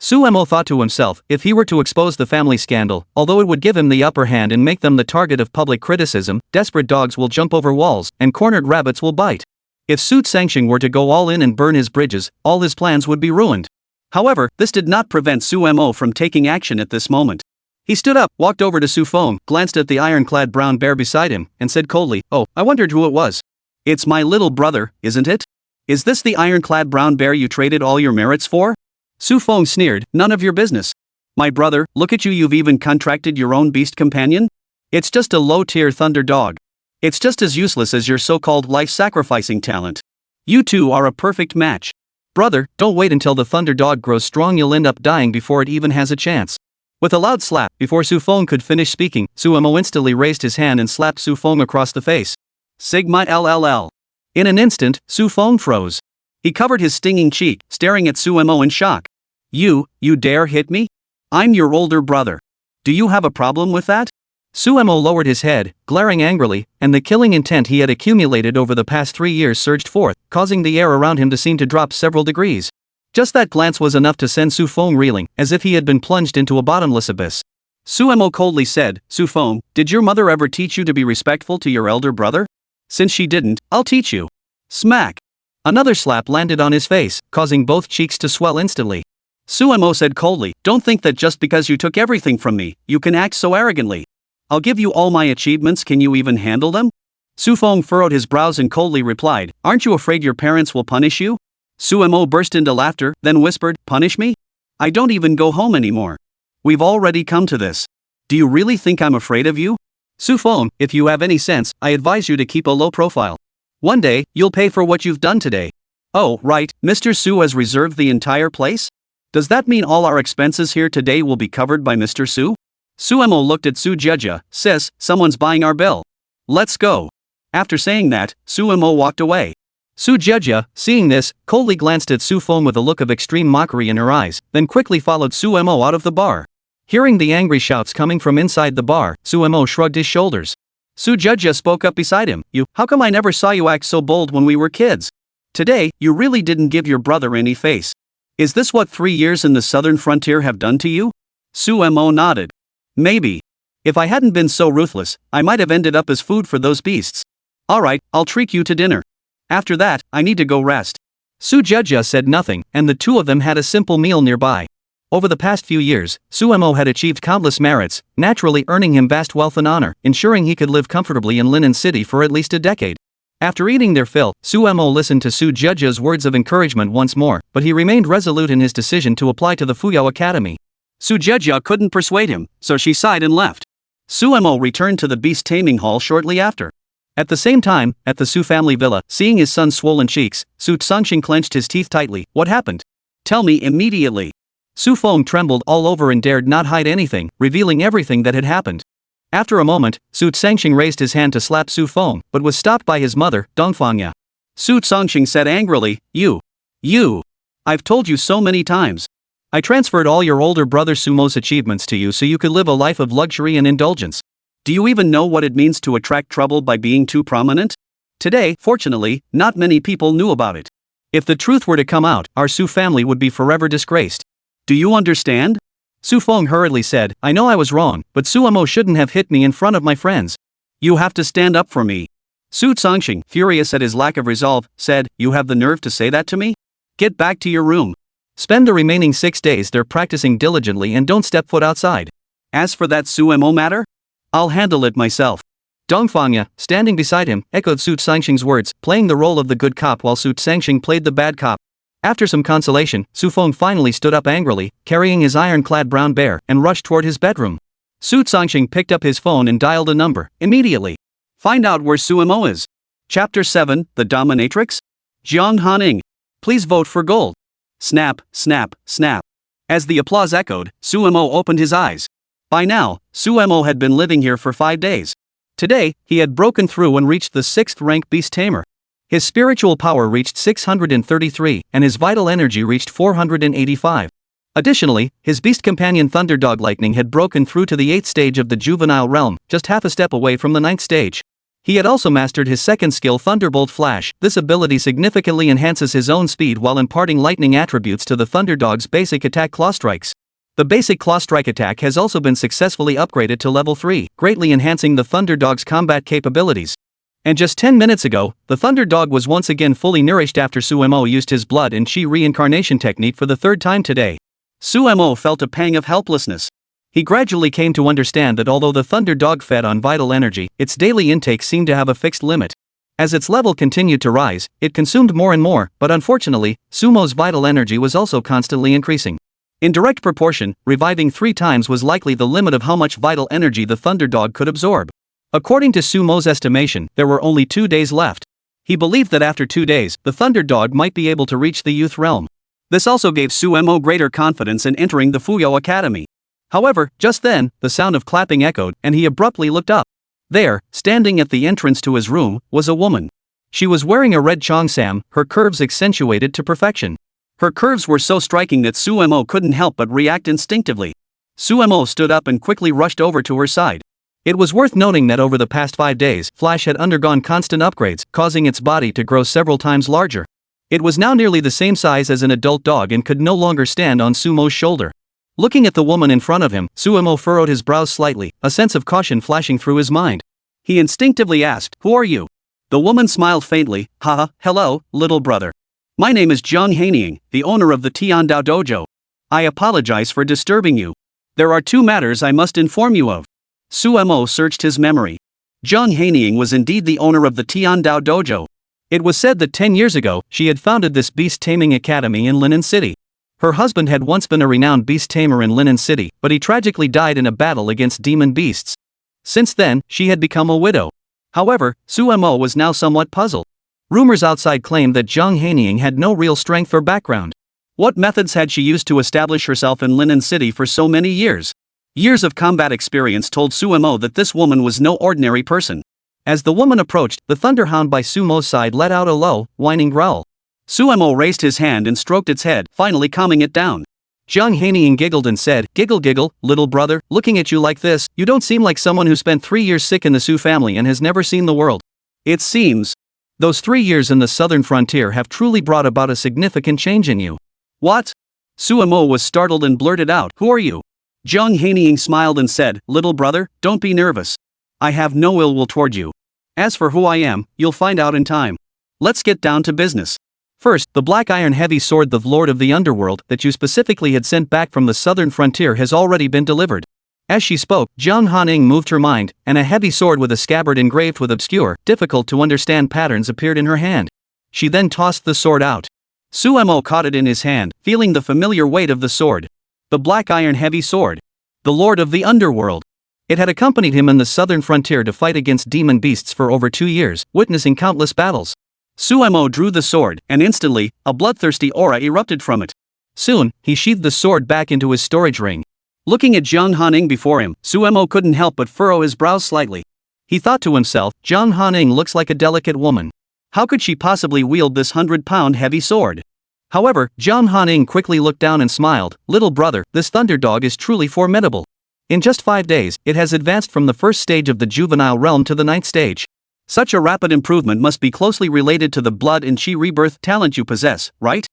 Su Mo thought to himself, if he were to expose the family scandal, although it would give him the upper hand and make them the target of public criticism, desperate dogs will jump over walls, and cornered rabbits will bite. If Su Tsangxing were to go all in and burn his bridges, all his plans would be ruined. However, this did not prevent Su Mo from taking action at this moment. He stood up, walked over to Su Feng, glanced at the ironclad brown bear beside him, and said coldly, "Oh, I wondered who it was. It's my little brother, isn't it? Is this the ironclad brown bear you traded all your merits for?" Su Feng sneered, "None of your business. My brother, look at you, you've even contracted your own beast companion? It's just a low-tier thunder dog. It's just as useless as your so-called life-sacrificing talent. You two are a perfect match. Brother, don't wait until the thunder dog grows strong, you'll end up dying before it even has a chance." With a loud slap, before Su Feng could finish speaking, Su Mo instantly raised his hand and slapped Su Feng across the face. Sigma LLL. In an instant, Su Feng froze. He covered his stinging cheek, staring at Su Mo in shock. You dare hit me? I'm your older brother. Do you have a problem with that?" Su Mo lowered his head, glaring angrily, and the killing intent he had accumulated over the past 3 years surged forth, causing the air around him to seem to drop several degrees. Just that glance was enough to send Su Feng reeling, as if he had been plunged into a bottomless abyss. Su Mo coldly said, "Su Feng, did your mother ever teach you to be respectful to your elder brother? Since she didn't, I'll teach you." Smack! Another slap landed on his face, causing both cheeks to swell instantly. Su Mo said coldly, "Don't think that just because you took everything from me, you can act so arrogantly. I'll give you all my achievements, can you even handle them?" Su Feng furrowed his brows and coldly replied, "Aren't you afraid your parents will punish you?" Su Mo burst into laughter, then whispered, "Punish me? I don't even go home anymore. We've already come to this. Do you really think I'm afraid of you? Su Feng, if you have any sense, I advise you to keep a low profile. One day, you'll pay for what you've done today." "Oh, right, Mr. Su has reserved the entire place? Does that mean all our expenses here today will be covered by Mr. Su?" Su Mo looked at Su Jia, "Sis, someone's buying our bill. Let's go." After saying that, Su Mo walked away. Su Jia, seeing this, coldly glanced at Su Feng with a look of extreme mockery in her eyes, then quickly followed Su Mo out of the bar. Hearing the angry shouts coming from inside the bar, Su Mo shrugged his shoulders. Su Jia spoke up beside him, "How come I never saw you act so bold when we were kids? Today, you really didn't give your brother any face. Is this what 3 years in the southern frontier have done to you? Su Mo nodded. Maybe. If I hadn't been so ruthless, I might have ended up as food for those beasts. Alright, I'll treat you to dinner. After that, I need to go rest. Su Jiang said nothing, and the two of them had a simple meal nearby. Over the past few years, Su Mo had achieved countless merits, naturally earning him vast wealth and honor, ensuring he could live comfortably in Linen City for at least a decade. After eating their fill, Su Mo listened to Su Jiang's words of encouragement once more, but he remained resolute in his decision to apply to the Fuyao Academy. Su Jiang couldn't persuade him, so she sighed and left. Su Mo returned to the beast taming hall shortly after. At the same time, at the Su family villa, seeing his son's swollen cheeks, Su Tsangxing clenched his teeth tightly. What happened? Tell me immediately. Su Feng trembled all over and dared not hide anything, revealing everything that had happened. After a moment, Su Tsangxing raised his hand to slap Su Feng, but was stopped by his mother, Jiang Ya. Su Tsangxing said angrily, You! I've told you so many times. I transferred all your older brother Su Mo's achievements to you so you could live a life of luxury and indulgence. Do you even know what it means to attract trouble by being too prominent? Today, fortunately, not many people knew about it. If the truth were to come out, our Su family would be forever disgraced. Do you understand? Su Feng hurriedly said, I know I was wrong, but Su Mo shouldn't have hit me in front of my friends. You have to stand up for me. Su Tsangxing, furious at his lack of resolve, said, You have the nerve to say that to me? Get back to your room. Spend the remaining 6 days there practicing diligently and don't step foot outside. As for that Su Mo matter, I'll handle it myself. Jiang Ya, standing beside him, echoed Su Tsangxing's words, playing the role of the good cop while Su Tsangxing played the bad cop. After some consolation, Su Feng finally stood up angrily, carrying his iron-clad brown bear, and rushed toward his bedroom. Su Tsangxing picked up his phone and dialed a number, immediately. Find out where Su Mo is. Chapter 7, The Dominatrix? Jiang Hanying. Please vote for gold. Snap, snap, snap. As the applause echoed, Su Mo opened his eyes. By now, Su Mo had been living here for 5 days. Today, he had broken through and reached the 6th rank beast tamer. His spiritual power reached 633, and his vital energy reached 485. Additionally, his beast companion Thunderdog Lightning had broken through to the 8th stage of the juvenile realm, just half a step away from the 9th stage. He had also mastered his second skill Thunderbolt Flash. This ability significantly enhances his own speed while imparting lightning attributes to the Thunderdog's basic attack Claw Strikes. The basic Claw Strike attack has also been successfully upgraded to level 3, greatly enhancing the Thunderdog's combat capabilities. And just 10 minutes ago, the Thunderdog was once again fully nourished after Su Mo used his blood and chi reincarnation technique for the 3rd time today. Su Mo felt a pang of helplessness. He gradually came to understand that although the Thunderdog fed on vital energy, its daily intake seemed to have a fixed limit. As its level continued to rise, it consumed more and more, but unfortunately, Su Mo's vital energy was also constantly increasing. In direct proportion, reviving 3 times was likely the limit of how much vital energy the Thunderdog could absorb. According to Su Mo's estimation, there were only 2 days left. He believed that after 2 days, the Thunderdog might be able to reach the youth realm. This also gave Su Mo greater confidence in entering the Fuyao Academy. However, just then, the sound of clapping echoed, and he abruptly looked up. There, standing at the entrance to his room, was a woman. She was wearing a red cheongsam, her curves accentuated to perfection. Her curves were so striking that Su Mo couldn't help but react instinctively. Su Mo stood up and quickly rushed over to her side. It was worth noting that over the past 5 days, Flash had undergone constant upgrades, causing its body to grow several times larger. It was now nearly the same size as an adult dog and could no longer stand on Su Mo's shoulder. Looking at the woman in front of him, Su Mo furrowed his brows slightly, a sense of caution flashing through his mind. He instinctively asked, Who are you? The woman smiled faintly, Haha, hello, little brother. My name is Jiang Hanying, the owner of the Tiandao Dojo. I apologize for disturbing you. There are 2 matters I must inform you of. Su Mo searched his memory. Jiang Hanying was indeed the owner of the Tiandao Dojo. It was said that 10 years ago, she had founded this beast-taming academy in Linen City. Her husband had once been a renowned beast-tamer in Linen City, but he tragically died in a battle against demon beasts. Since then, she had become a widow. However, Su Mo was now somewhat puzzled. Rumors outside claimed that Jiang Hanying had no real strength or background. What methods had she used to establish herself in Linen City for so many years? Years of combat experience told Su Mo that this woman was no ordinary person. As the woman approached, the Thunderhound by Su Mo's side let out a low, whining growl. Su Mo raised his hand and stroked its head, finally calming it down. Jiang Hanying giggled and said, Giggle giggle, little brother, looking at you like this, you don't seem like someone who spent 3 years sick in the Su family and has never seen the world. It seems. Those 3 years in the southern frontier have truly brought about a significant change in you. What? Suemo was startled and blurted out, "Who are you?" Jiang Hanying smiled and said, "Little brother, don't be nervous. I have no ill will toward you. As for who I am, you'll find out in time. Let's get down to business. First, the black iron heavy sword the Lord of the Underworld that you specifically had sent back from the southern frontier has already been delivered." As she spoke, Jiang Hanying moved her mind, and a heavy sword with a scabbard engraved with obscure, difficult-to-understand patterns appeared in her hand. She then tossed the sword out. Suemo caught it in his hand, feeling the familiar weight of the sword. The black iron heavy sword. The Lord of the Underworld. It had accompanied him in the southern frontier to fight against demon beasts for over 2 years, witnessing countless battles. Suemo drew the sword, and instantly, a bloodthirsty aura erupted from it. Soon, he sheathed the sword back into his storage ring. Looking at Jiang Hanying before him, Suemo couldn't help but furrow his brows slightly. He thought to himself, Jiang Hanying looks like a delicate woman. How could she possibly wield this 100-pound heavy sword? However, Jiang Hanying quickly looked down and smiled, "Little brother, this thunderdog is truly formidable. In just 5 days, it has advanced from the first stage of the juvenile realm to the 9th stage. Such a rapid improvement must be closely related to the blood and chi rebirth talent you possess, right?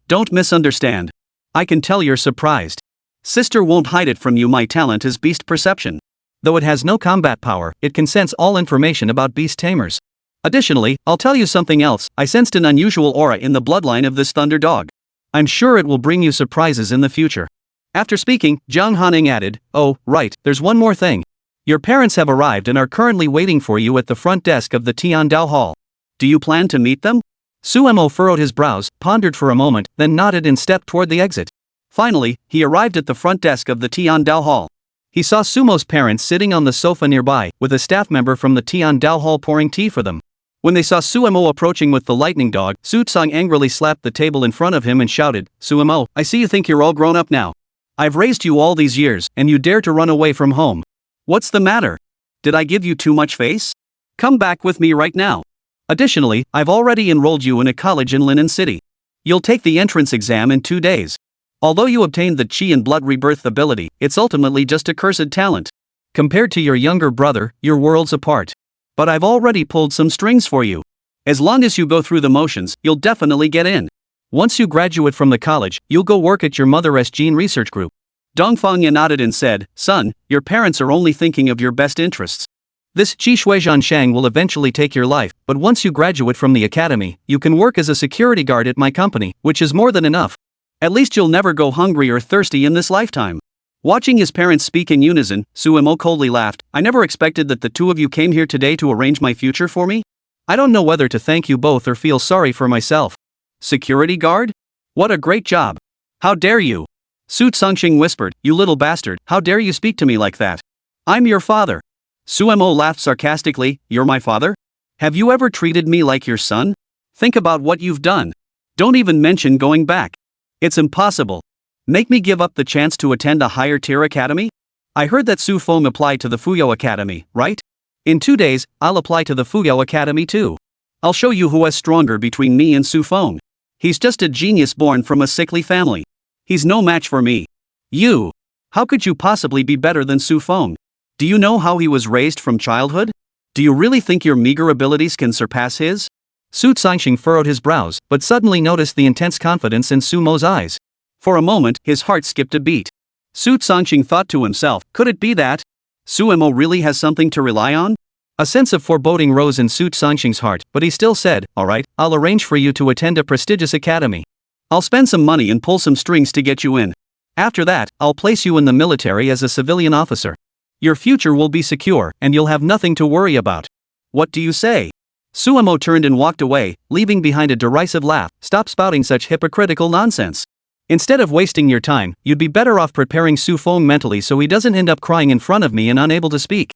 Don't misunderstand. I can tell you're surprised. Sister won't hide it from you, my talent is beast perception. Though it has no combat power, it can sense all information about beast tamers. Additionally, I'll tell you something else, I sensed an unusual aura in the bloodline of this thunder dog. I'm sure it will bring you surprises in the future." After speaking, Jiang Hanying added, "Oh, right, there's one more thing. Your parents have arrived and are currently waiting for you at the front desk of the Tiandao Hall. Do you plan to meet them?" Suemo furrowed his brows, pondered for a moment, then nodded and stepped toward the exit. Finally, he arrived at the front desk of the Tiandao Hall. He saw Sumo's parents sitting on the sofa nearby, with a staff member from the Tiandao Hall pouring tea for them. When they saw Suemo approaching with the lightning dog, Sutsang angrily slapped the table in front of him and shouted, "Suemo, I see you think you're all grown up now. I've raised you all these years, and you dare to run away from home. What's the matter? Did I give you too much face? Come back with me right now. Additionally, I've already enrolled you in a college in Linen City. You'll take the entrance exam in 2 days. Although you obtained the chi and blood rebirth ability, it's ultimately just a cursed talent. Compared to your younger brother, you're worlds apart. But I've already pulled some strings for you. As long as you go through the motions, you'll definitely get in. Once you graduate from the college, you'll go work at your mother's gene research group." Dongfang Ya nodded and said, "Son, your parents are only thinking of your best interests. This Qi Shuizhan Shang will eventually take your life, but once you graduate from the academy, you can work as a security guard at my company, which is more than enough. At least you'll never go hungry or thirsty in this lifetime." Watching his parents speak in unison, Suemo coldly laughed, "I never expected that the two of you came here today to arrange my future for me? I don't know whether to thank you both or feel sorry for myself. Security guard? What a great job. How dare you?" Su Tsangxing whispered, "You little bastard, how dare you speak to me like that? I'm your father." Suemo laughed sarcastically, "You're my father? Have you ever treated me like your son? Think about what you've done. Don't even mention going back. It's impossible. Make me give up the chance to attend a higher tier academy? I heard that Su Feng applied to the Fuyao Academy, right? In 2 days, I'll apply to the Fuyao Academy too. I'll show you who is stronger between me and Su Feng. He's just a genius born from a sickly family. He's no match for me. You. How could you possibly be better than Su Feng? Do you know how he was raised from childhood? Do you really think your meager abilities can surpass his?" Su Tsangxing furrowed his brows, but suddenly noticed the intense confidence in Sumo's eyes. For a moment, his heart skipped a beat. Su Tsangxing thought to himself, could it be that Suemo really has something to rely on? A sense of foreboding rose in Su Tsangxing's heart, but he still said, "Alright, I'll arrange for you to attend a prestigious academy. I'll spend some money and pull some strings to get you in. After that, I'll place you in the military as a civilian officer. Your future will be secure, and you'll have nothing to worry about. What do you say?" Suemo turned and walked away, leaving behind a derisive laugh. "Stop spouting such hypocritical nonsense. Instead of wasting your time, you'd be better off preparing Su Feng mentally so he doesn't end up crying in front of me and unable to speak."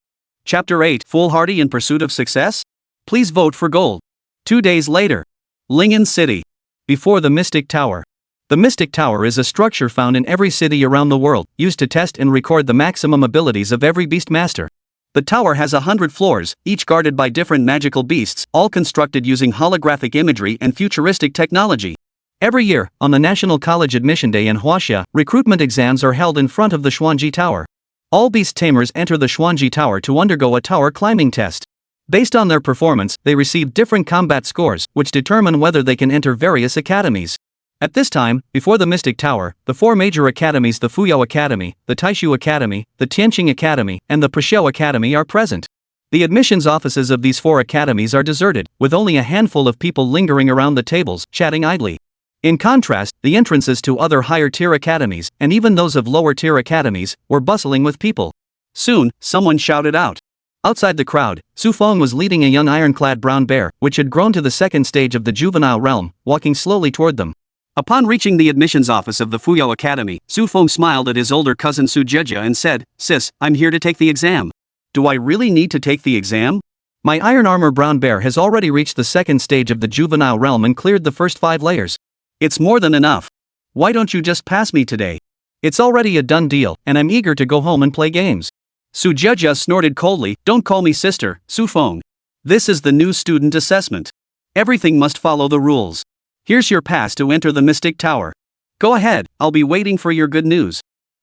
Chapter 8, Foolhardy in Pursuit of Success? Please vote for gold. 2 days later. Lingen City. Before the Mystic Tower. The Mystic Tower is a structure found in every city around the world, used to test and record the maximum abilities of every beast master. The tower has 100 floors, each guarded by different magical beasts, all constructed using holographic imagery and futuristic technology. Every year, on the National College Admission Day in Huaxia, recruitment exams are held in front of the Xuanji Tower. All beast tamers enter the Xuanji Tower to undergo a tower climbing test. Based on their performance, they receive different combat scores, which determine whether they can enter various academies. At this time, before the Mystic Tower, the four major academies, the Fuyao Academy, the Taishu Academy, the Tianqing Academy, and the Prashao Academy, are present. The admissions offices of these four academies are deserted, with only a handful of people lingering around the tables, chatting idly. In contrast, the entrances to other higher-tier academies, and even those of lower-tier academies, were bustling with people. Soon, someone shouted out. Outside the crowd, Xu Feng was leading a young ironclad brown bear, which had grown to the second stage of the juvenile realm, walking slowly toward them. Upon reaching the admissions office of the Fuyao Academy, Xu Feng smiled at his older cousin Su Jieja and said, "Sis, I'm here to take the exam." "Do I really need to take the exam? My iron armor brown bear has already reached the second stage of the juvenile realm and cleared the first 5 layers. It's more than enough. Why don't you just pass me today? It's already a done deal, and I'm eager to go home and play games." Su Jieja snorted coldly, "Don't call me sister, Xu Feng. This is the new student assessment. Everything must follow the rules. Here's your pass to enter the Mystic Tower. Go ahead, I'll be waiting for your good news."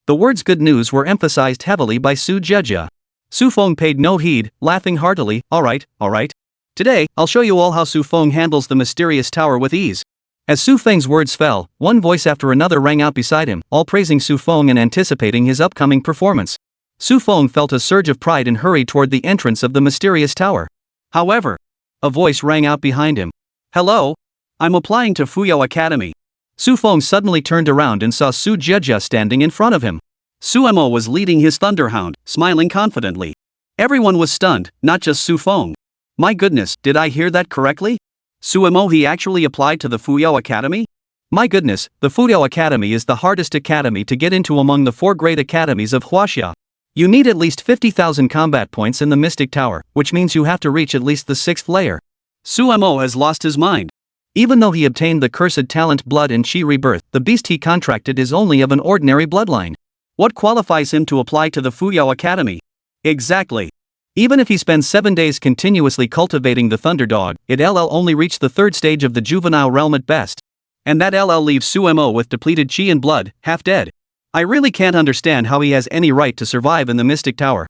The words good news were emphasized heavily by Su Jieja. Xu Feng paid no heed, laughing heartily, all right. Today, I'll show you all how Xu Feng handles the mysterious tower with ease." As Xu Feng's words fell, one voice after another rang out beside him, all praising Xu Feng and anticipating his upcoming performance. Xu Feng felt a surge of pride and hurried toward the entrance of the mysterious tower. However, a voice rang out behind him. "Hello? I'm applying to Fuyao Academy." Xu Feng suddenly turned around and saw Su Jieja standing in front of him. Suemo was leading his thunderhound, smiling confidently. Everyone was stunned, not just Xu Feng. My goodness, did I hear that correctly? Suemo, he actually applied to the Fuyao Academy? My goodness, the Fuyao Academy is the hardest academy to get into among the 4 great academies of Huaxia. You need at least 50,000 combat points in the Mystic Tower, which means you have to reach at least the 6th layer. Suemo has lost his mind. Even though he obtained the cursed talent Blood and Qi Rebirth, the beast he contracted is only of an ordinary bloodline. What qualifies him to apply to the Fuyao Academy? Exactly. Even if he spends 7 days continuously cultivating the Thunder Dog, it'll only reach the 3rd stage of the juvenile realm at best. And that leaves Suemo with depleted Qi and blood, half dead. I really can't understand how he has any right to survive in the Mystic Tower.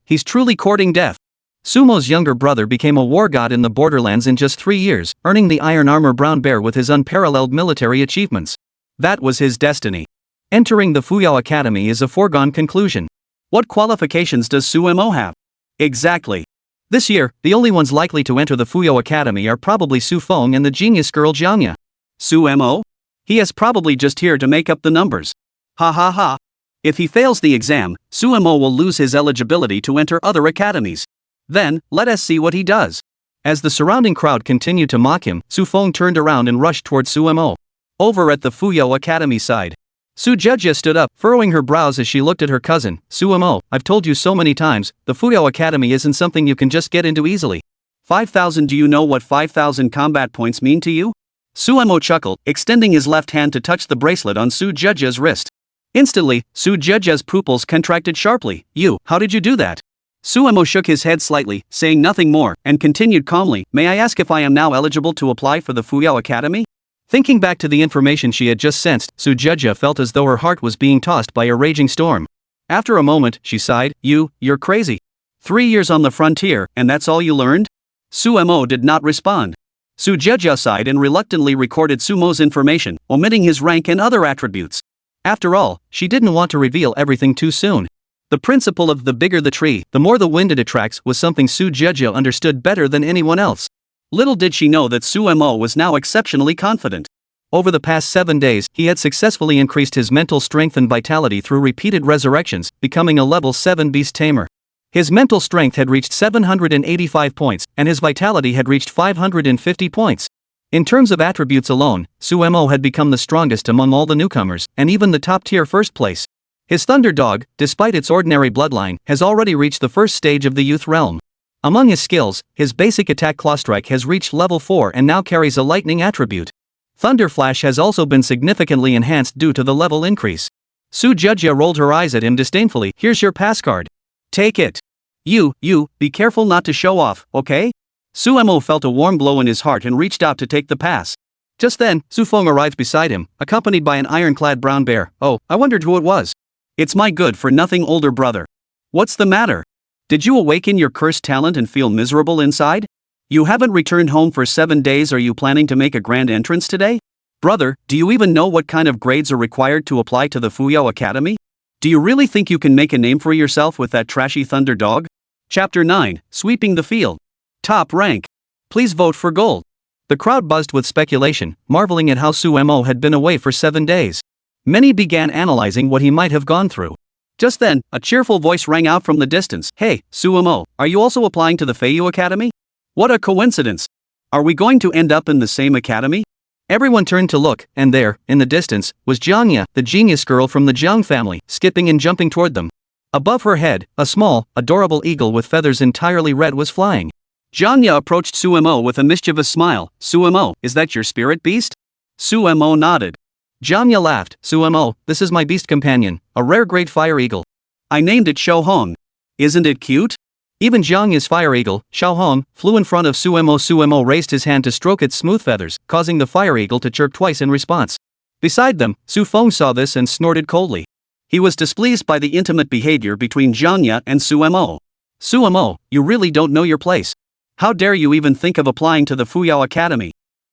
He's truly courting death. Sumo's younger brother became a war god in the Borderlands in just 3 years, earning the Iron Armor Brown Bear with his unparalleled military achievements. That was his destiny. Entering the Fuyao Academy is a foregone conclusion. What qualifications does Suemo have? Exactly. This year, the only ones likely to enter the Fuyao Academy are probably Xu Feng and the genius girl Jiang Ya. Suemo? He is probably just here to make up the numbers. Ha ha ha. If he fails the exam, Suemo will lose his eligibility to enter other academies. Then, let us see what he does. As the surrounding crowd continued to mock him, Xu Feng turned around and rushed towards Suemo. Over at the Fuyao Academy side, Su Jieja stood up, furrowing her brows as she looked at her cousin. Suemo, I've told you so many times, the Fuyao Academy isn't something you can just get into easily. 5,000. Do you know what 5,000 combat points mean to you? Suemo chuckled, extending his left hand to touch the bracelet on Su Jieja's wrist. Instantly, Su Jieja's pupils contracted sharply. How did you do that? Suemo shook his head slightly, saying nothing more, and continued calmly, may I ask if I am now eligible to apply for the Fuyao Academy? Thinking back to the information she had just sensed, Su Jieja felt as though her heart was being tossed by a raging storm. After a moment, she sighed, you're crazy. 3 years on the frontier, and that's all you learned? Suemo did not respond. Su Jieja sighed and reluctantly recorded Sumo's information, omitting his rank and other attributes. After all, she didn't want to reveal everything too soon. The principle of the bigger the tree, the more the wind it attracts was something Su Jieja understood better than anyone else. Little did she know that Suemo was now exceptionally confident. Over the past 7 days, he had successfully increased his mental strength and vitality through repeated resurrections, becoming a level 7 beast tamer. His mental strength had reached 785 points, and his vitality had reached 550 points. In terms of attributes alone, Suemo had become the strongest among all the newcomers, and even the top-tier first place. His Thunder Dog, despite its ordinary bloodline, has already reached the 1st stage of the youth realm. Among his skills, his basic attack Claw Strike has reached level 4 and now carries a lightning attribute. Thunder Flash has also been significantly enhanced due to the level increase. Su Jieja rolled her eyes at him disdainfully. Here's your pass card. Take it. You, be careful not to show off, okay? Suemo felt a warm glow in his heart and reached out to take the pass. Just then, Xu Feng arrived beside him, accompanied by an ironclad brown bear. Oh, I wondered who it was. It's my good-for-nothing older brother. What's the matter? Did you awaken your cursed talent and feel miserable inside? You haven't returned home for 7 days. Are you planning to make a grand entrance today? Brother, do you even know what kind of grades are required to apply to the Fuyao Academy? Do you really think you can make a name for yourself with that trashy thunder dog? Chapter 9, Sweeping the Field. Top rank. Please vote for gold. The crowd buzzed with speculation, marveling at how Sumo had been away for 7 days. Many began analyzing what he might have gone through. Just then, a cheerful voice rang out from the distance. Hey, Sumo, are you also applying to the Feiyu Academy? What a coincidence! Are we going to end up in the same academy? Everyone turned to look, and there, in the distance, was Jiang Ya, the genius girl from the Jiang family, skipping and jumping toward them. Above her head, a small, adorable eagle with feathers entirely red was flying. Jiang Ya approached Sumo with a mischievous smile. Sumo, is that your spirit beast? Sumo nodded. Jiang Ya laughed. Sumo, this is my beast companion, a rare great fire eagle. I named it Shouhong. Isn't it cute? Even Jiang Ya's fire eagle, Shouhong, flew in front of Sumo. Sumo raised his hand to stroke its smooth feathers, causing the fire eagle to chirp twice in response. Beside them, Xu Feng saw this and snorted coldly. He was displeased by the intimate behavior between Jiang Ya and Sumo. Sumo, you really don't know your place. How dare you even think of applying to the Fuyao Academy?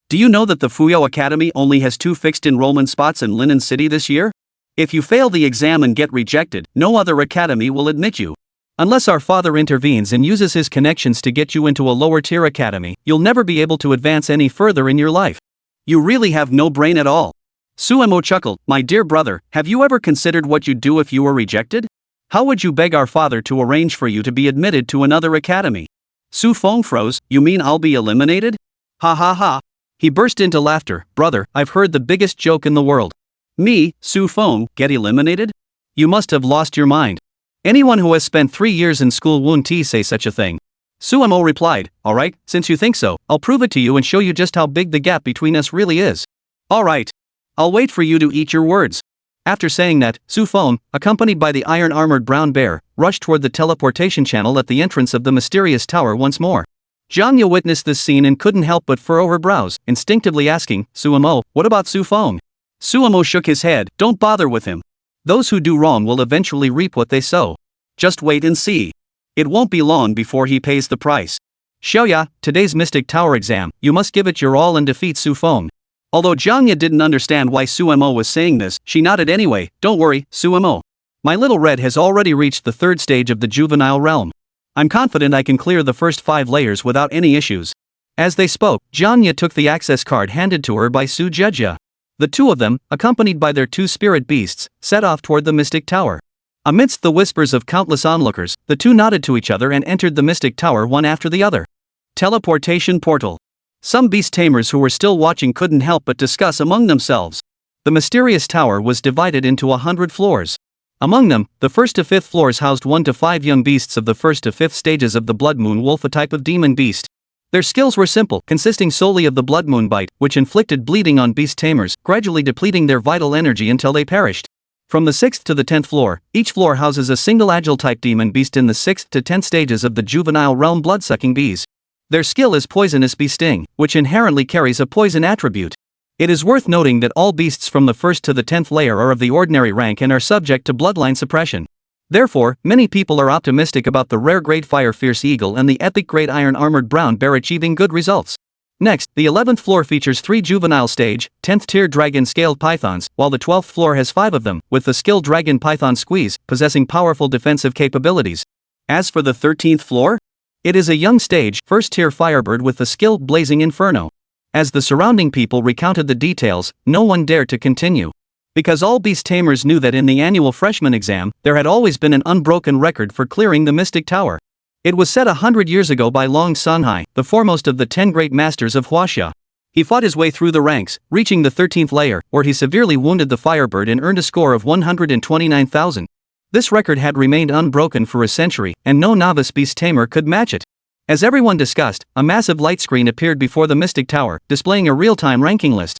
Do you know that the Fuyao Academy only has 2 fixed enrollment spots in Linen City this year? If you fail the exam and get rejected, no other academy will admit you. Unless our father intervenes and uses his connections to get you into a lower-tier academy, you'll never be able to advance any further in your life. You really have no brain at all. Sumo chuckled. My dear brother, have you ever considered what you'd do if you were rejected? How would you beg our father to arrange for you to be admitted to another academy? Xu Feng froze. You mean I'll be eliminated? Ha ha ha. He burst into laughter. Brother, I've heard the biggest joke in the world. Me, Xu Feng, get eliminated? You must have lost your mind. Anyone who has spent 3 years in school won't say such a thing. Sumo replied, alright, since you think so, I'll prove it to you and show you just how big the gap between us really is. Alright. I'll wait for you to eat your words. After saying that, Xu Feng, accompanied by the iron-armored brown bear, rushed toward the teleportation channel at the entrance of the mysterious tower once more. Jiang Ya witnessed this scene and couldn't help but furrow her brows, instinctively asking, Sumo, what about Xu Feng? Sumo shook his head. Don't bother with him. Those who do wrong will eventually reap what they sow. Just wait and see. It won't be long before he pays the price. Xiaoya, today's Mystic Tower exam, you must give it your all and defeat Xu Feng. Although Jiang Ya didn't understand why Sumo was saying this, she nodded anyway. Don't worry, Sumo. My little red has already reached the 3rd stage of the juvenile realm. I'm confident I can clear the first 5 layers without any issues. As they spoke, Jiang Ya took the access card handed to her by Su Jejia. The two of them, accompanied by their 2 spirit beasts, set off toward the Mystic Tower. Amidst the whispers of countless onlookers, the two nodded to each other and entered the Mystic Tower one after the other. Teleportation portal. Some beast tamers who were still watching couldn't help but discuss among themselves. The mysterious tower was divided into 100 floors. Among them, the 1st to 5th floors housed 1 to 5 young beasts of the 1st to 5th stages of the Blood Moon Wolf, a type of demon beast. Their skills were simple, consisting solely of the Blood Moon Bite, which inflicted bleeding on beast tamers, gradually depleting their vital energy until they perished. From the 6th to the 10th floor, each floor houses a single agile-type demon beast in the 6th to 10th stages of the juvenile realm blood-sucking bees. Their skill is Poisonous Bee Sting, which inherently carries a poison attribute. It is worth noting that all beasts from the 1st to the 10th layer are of the ordinary rank and are subject to bloodline suppression. Therefore, many people are optimistic about the rare Great Fire Fierce Eagle and the epic Great Iron Armored Brown Bear achieving good results. Next, the 11th floor features 3 juvenile stage, 10th tier dragon scaled pythons, while the 12th floor has 5 of them, with the skilled dragon python Squeeze, possessing powerful defensive capabilities. As for the 13th floor, it is a young stage, 1st tier firebird with the skilled blazing inferno. As the surrounding people recounted the details, no one dared to continue. Because all beast tamers knew that in the annual freshman exam, there had always been an unbroken record for clearing the Mystic Tower. It was set 100 years ago by Long Sanhai, the foremost of the 10 great masters of Huaxia. He fought his way through the ranks, reaching the 13th layer, where he severely wounded the firebird and earned a score of 129,000. This record had remained unbroken for a century, and no novice beast tamer could match it. As everyone discussed, a massive light screen appeared before the Mystic Tower, displaying a real-time ranking list.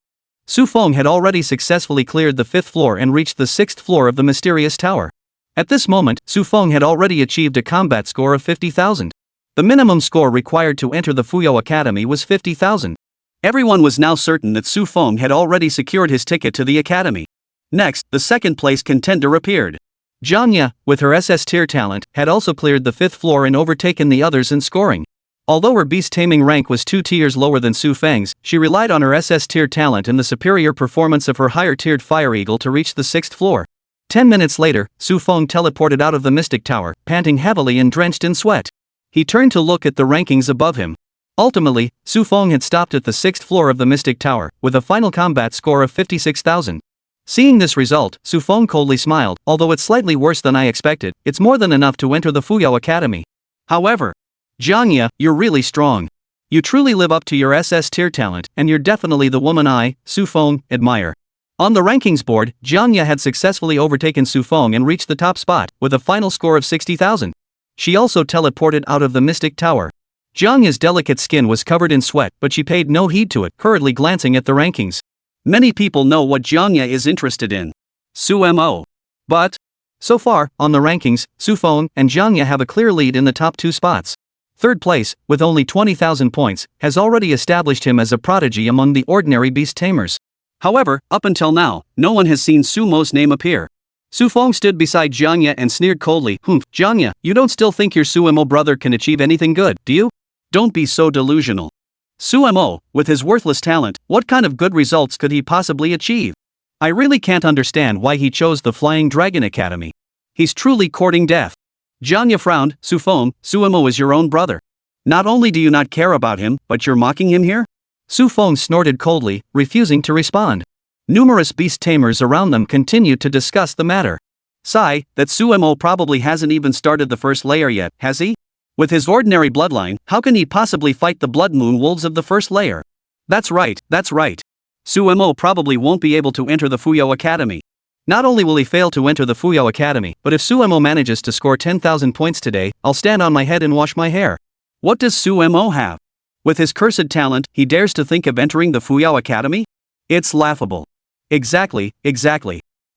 Xu Feng had already successfully cleared the 5th floor and reached the 6th floor of the mysterious tower. At this moment, Xu Feng had already achieved a combat score of 50,000. The minimum score required to enter the Fuyao Academy was 50,000. Everyone was now certain that Xu Feng had already secured his ticket to the academy. Next, the second place contender appeared. Jiang Ya, with her SS-tier talent, had also cleared the 5th floor and overtaken the others in scoring. Although her beast taming rank was 2 tiers lower than Xu Feng's, she relied on her SS-tier talent and the superior performance of her higher-tiered Fire Eagle to reach the 6th floor. 10 minutes later, Xu Feng teleported out of the Mystic Tower, panting heavily and drenched in sweat. He turned to look at the rankings above him. Ultimately, Xu Feng had stopped at the 6th floor of the Mystic Tower, with a final combat score of 56,000. Seeing this result, Xu Feng coldly smiled. Although it's slightly worse than I expected, it's more than enough to enter the Fuyao Academy. However, Jiang Ya, you're really strong. You truly live up to your SS-tier talent, and you're definitely the woman I, Xu Feng, admire. On the rankings board, Jiang Ya had successfully overtaken Xu Feng and reached the top spot, with a final score of 60,000. She also teleported out of the Mystic Tower. Jiang Ya's delicate skin was covered in sweat, but she paid no heed to it, hurriedly glancing at the rankings. Many people know what Jiang Ya is interested in. Sumo. But, so far, on the rankings, Xu Feng and Jiang Ya have a clear lead in the top 2 spots. Third place, with only 20,000 points, has already established him as a prodigy among the ordinary beast tamers. However, up until now, no one has seen Sumo's name appear. Xu Feng stood beside Jiang Ya and sneered coldly. Jiang Ya, you don't still think your Sumo brother can achieve anything good, do you? Don't be so delusional. Sumo, with his worthless talent, what kind of good results could he possibly achieve? I really can't understand why he chose the Flying Dragon Academy. He's truly courting death. Jiang Ya frowned. Xu Feng, Sumo is your own brother. Not only do you not care about him, but you're mocking him here? Xu Feng snorted coldly, refusing to respond. Numerous beast tamers around them continued to discuss the matter. Sigh, that Sumo probably hasn't even started the first layer yet, has he? With his ordinary bloodline, how can he possibly fight the Blood Moon Wolves of the first layer? That's right. Sumo probably won't be able to enter the Fuyao Academy. Not only will he fail to enter the Fuyao Academy, but if Sumo manages to score 10,000 points today, I'll stand on my head and wash my hair. What does Sumo have? With his cursed talent, he dares to think of entering the Fuyao Academy? It's laughable. Exactly.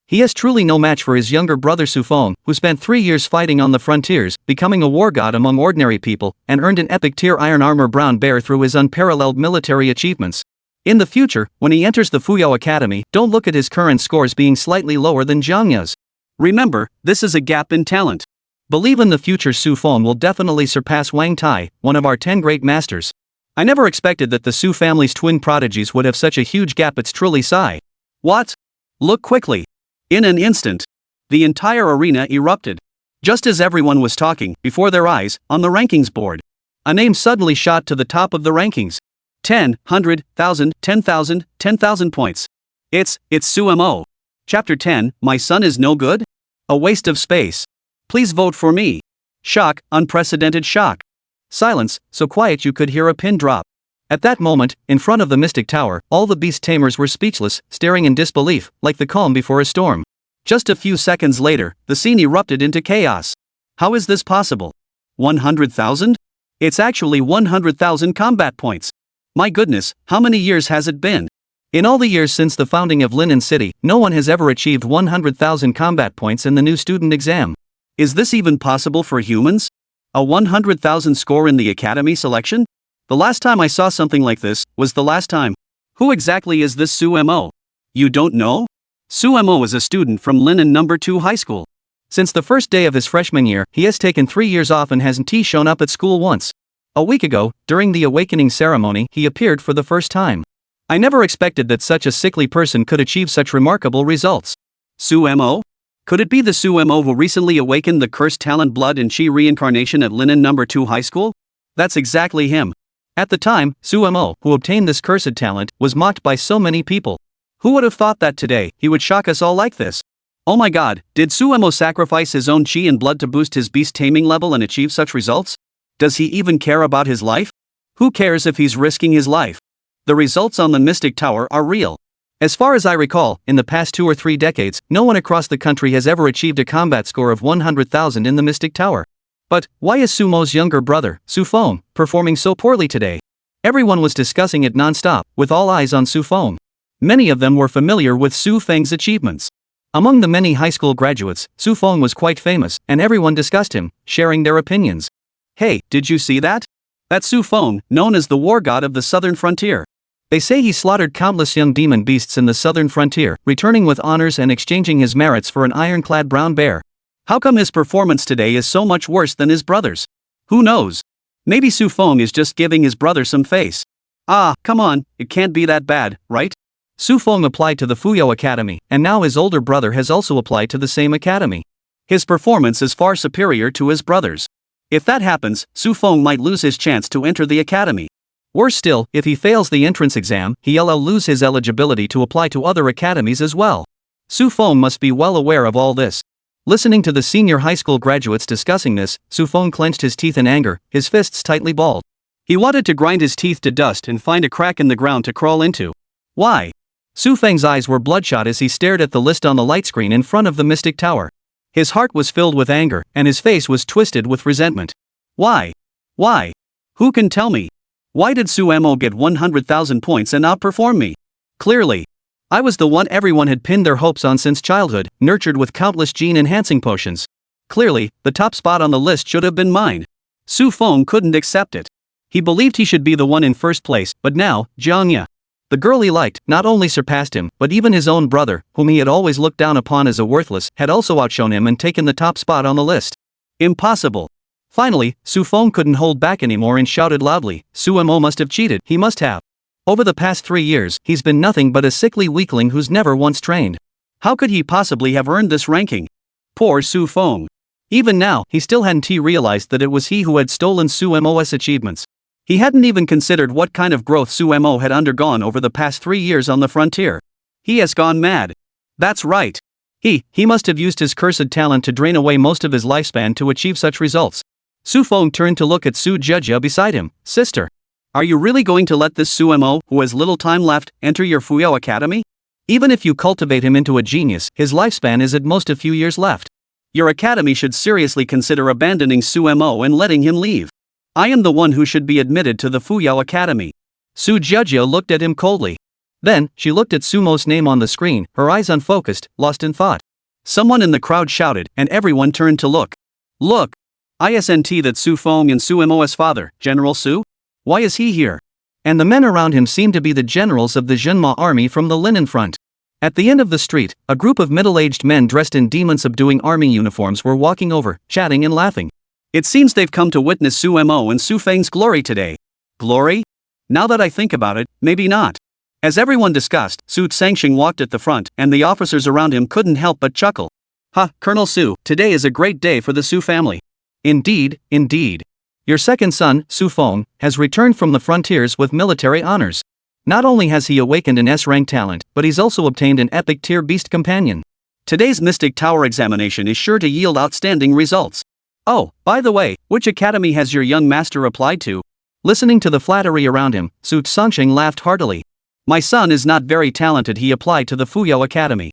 He has truly no match for his younger brother Xu Feng, who spent 3 years fighting on the frontiers, becoming a war god among ordinary people, and earned an epic tier Iron Armor Brown Bear through his unparalleled military achievements. In the future, when he enters the Fuyao Academy, don't look at his current scores being slightly lower than Jiang Ya's. Remember, this is a gap in talent. Believe in the future Xu Feng will definitely surpass Wang Tai, one of our 10 great masters. I never expected that the Xu family's twin prodigies would have such a huge gap. It's truly sigh. What? Look quickly. In an instant, the entire arena erupted. Just as everyone was talking, before their eyes, on the rankings board, a name suddenly shot to the top of the rankings. 10, 100, 1,000, 10,000, 10,000 points. It's Sumo. Chapter 10, My son is no good? A waste of space. Please vote for me. Shock, unprecedented shock. Silence, so quiet you could hear a pin drop. At that moment, in front of the Mystic Tower, all the beast tamers were speechless, staring in disbelief, like the calm before a storm. Just a few seconds later, the scene erupted into chaos. How is this possible? 100,000? It's actually 100,000 combat points. My goodness, how many years has it been? In all the years since the founding of Lin City, no one has ever achieved 100,000 combat points in the new student exam. Is this even possible for humans? A 100,000 score in the academy selection? The last time I saw something like this was the last time. Who exactly is this Sumo? You don't know? Sumo is a student from Lin No. 2 High School. Since the first day of his freshman year, he has taken 3 years off and hasn't shown up at school once. A week ago, during the awakening ceremony, he appeared for the first time. I never expected that such a sickly person could achieve such remarkable results. Sumo? Could it be the Sumo who recently awakened the cursed talent Blood and Chi reincarnation at Lin No. 2 High School? That's exactly him. At the time, Sumo, who obtained this cursed talent, was mocked by so many people. Who would have thought that today, he would shock us all like this? Oh my god, did Sumo sacrifice his own chi and blood to boost his beast taming level and achieve such results? Does he even care about his life? Who cares if he's risking his life? The results on the Mystic Tower are real. As far as I recall, in the past 2 or 3 decades, no one across the country has ever achieved a combat score of 100,000 in the Mystic Tower. But, why is Sumo's younger brother, Xu Feng, performing so poorly today? Everyone was discussing it non-stop, with all eyes on Xu Feng. Many of them were familiar with Xu Feng's achievements. Among the many high school graduates, Xu Feng was quite famous, and everyone discussed him, sharing their opinions. Hey, did you see that? That's Xu Feng, known as the war god of the southern frontier. They say he slaughtered countless young demon beasts in the southern frontier, returning with honors and exchanging his merits for an ironclad brown bear. How come his performance today is so much worse than his brother's? Who knows? Maybe Xu Feng is just giving his brother some face. Ah, come on, it can't be that bad, right? Xu Feng applied to the Fuyao Academy, and now his older brother has also applied to the same academy. His performance is far superior to his brother's. If that happens, Xu Feng might lose his chance to enter the academy. Worse still, if he fails the entrance exam, he'll lose his eligibility to apply to other academies as well. Xu Feng must be well aware of all this. Listening to the senior high school graduates discussing this, Xu Feng clenched his teeth in anger, his fists tightly balled. He wanted to grind his teeth to dust and find a crack in the ground to crawl into. Why? Xu Feng's eyes were bloodshot as he stared at the list on the light screen in front of the Mystic Tower. His heart was filled with anger, and his face was twisted with resentment. Why? Why? Who can tell me? Why did Su Mo get 100,000 points and outperform me? Clearly, I was the one everyone had pinned their hopes on since childhood, nurtured with countless gene-enhancing potions. Clearly, the top spot on the list should have been mine. Xu Feng couldn't accept it. He believed he should be the one in first place, but now, Jiang Ya, the girl he liked, not only surpassed him, but even his own brother, whom he had always looked down upon as a worthless, had also outshone him and taken the top spot on the list. Impossible. Finally, Xu Feng couldn't hold back anymore and shouted loudly, Su Mo must have cheated, he must have. Over the past 3 years, he's been nothing but a sickly weakling who's never once trained. How could he possibly have earned this ranking? Poor Xu Feng. Even now, he still hadn't realized that it was he who had stolen Su Mo's achievements. He hadn't even considered what kind of growth Su Mo had undergone over the past 3 years on the frontier. He has gone mad. That's right. He must have used his cursed talent to drain away most of his lifespan to achieve such results. Xu Feng turned to look at Su Jia beside him. Sister, are you really going to let this Su Mo, who has little time left, enter your Fuyao Academy? Even if you cultivate him into a genius, his lifespan is at most a few years left. Your academy should seriously consider abandoning Su Mo and letting him leave. I am the one who should be admitted to the Fuyao Academy. Su Jia looked at him coldly. Then, she looked at Sumo's name on the screen, her eyes unfocused, lost in thought. Someone in the crowd shouted, and everyone turned to look. Look! Isn't that Xu Feng and Su Mo's father, General Su? Why is he here? And the men around him seemed to be the generals of the Zhenma army from the Linen Front. At the end of the street, a group of middle-aged men dressed in demon-subduing army uniforms were walking over, chatting and laughing. It seems they've come to witness Su Mo and Su Feng's glory today. Glory? Now that I think about it, maybe not. As everyone discussed, Su Tsangxing walked at the front, and the officers around him couldn't help but chuckle. Ha, Colonel Su, today is a great day for the Su family. Indeed, indeed. Your second son, Xu Feng, has returned from the frontiers with military honors. Not only has he awakened an S-rank talent, but he's also obtained an epic tier beast companion. Today's Mystic Tower examination is sure to yield outstanding results. Oh, by the way, which academy has your young master applied to? Listening to the flattery around him, Su Tsangxing laughed heartily. My son is not very talented, he applied to the Fuyao Academy.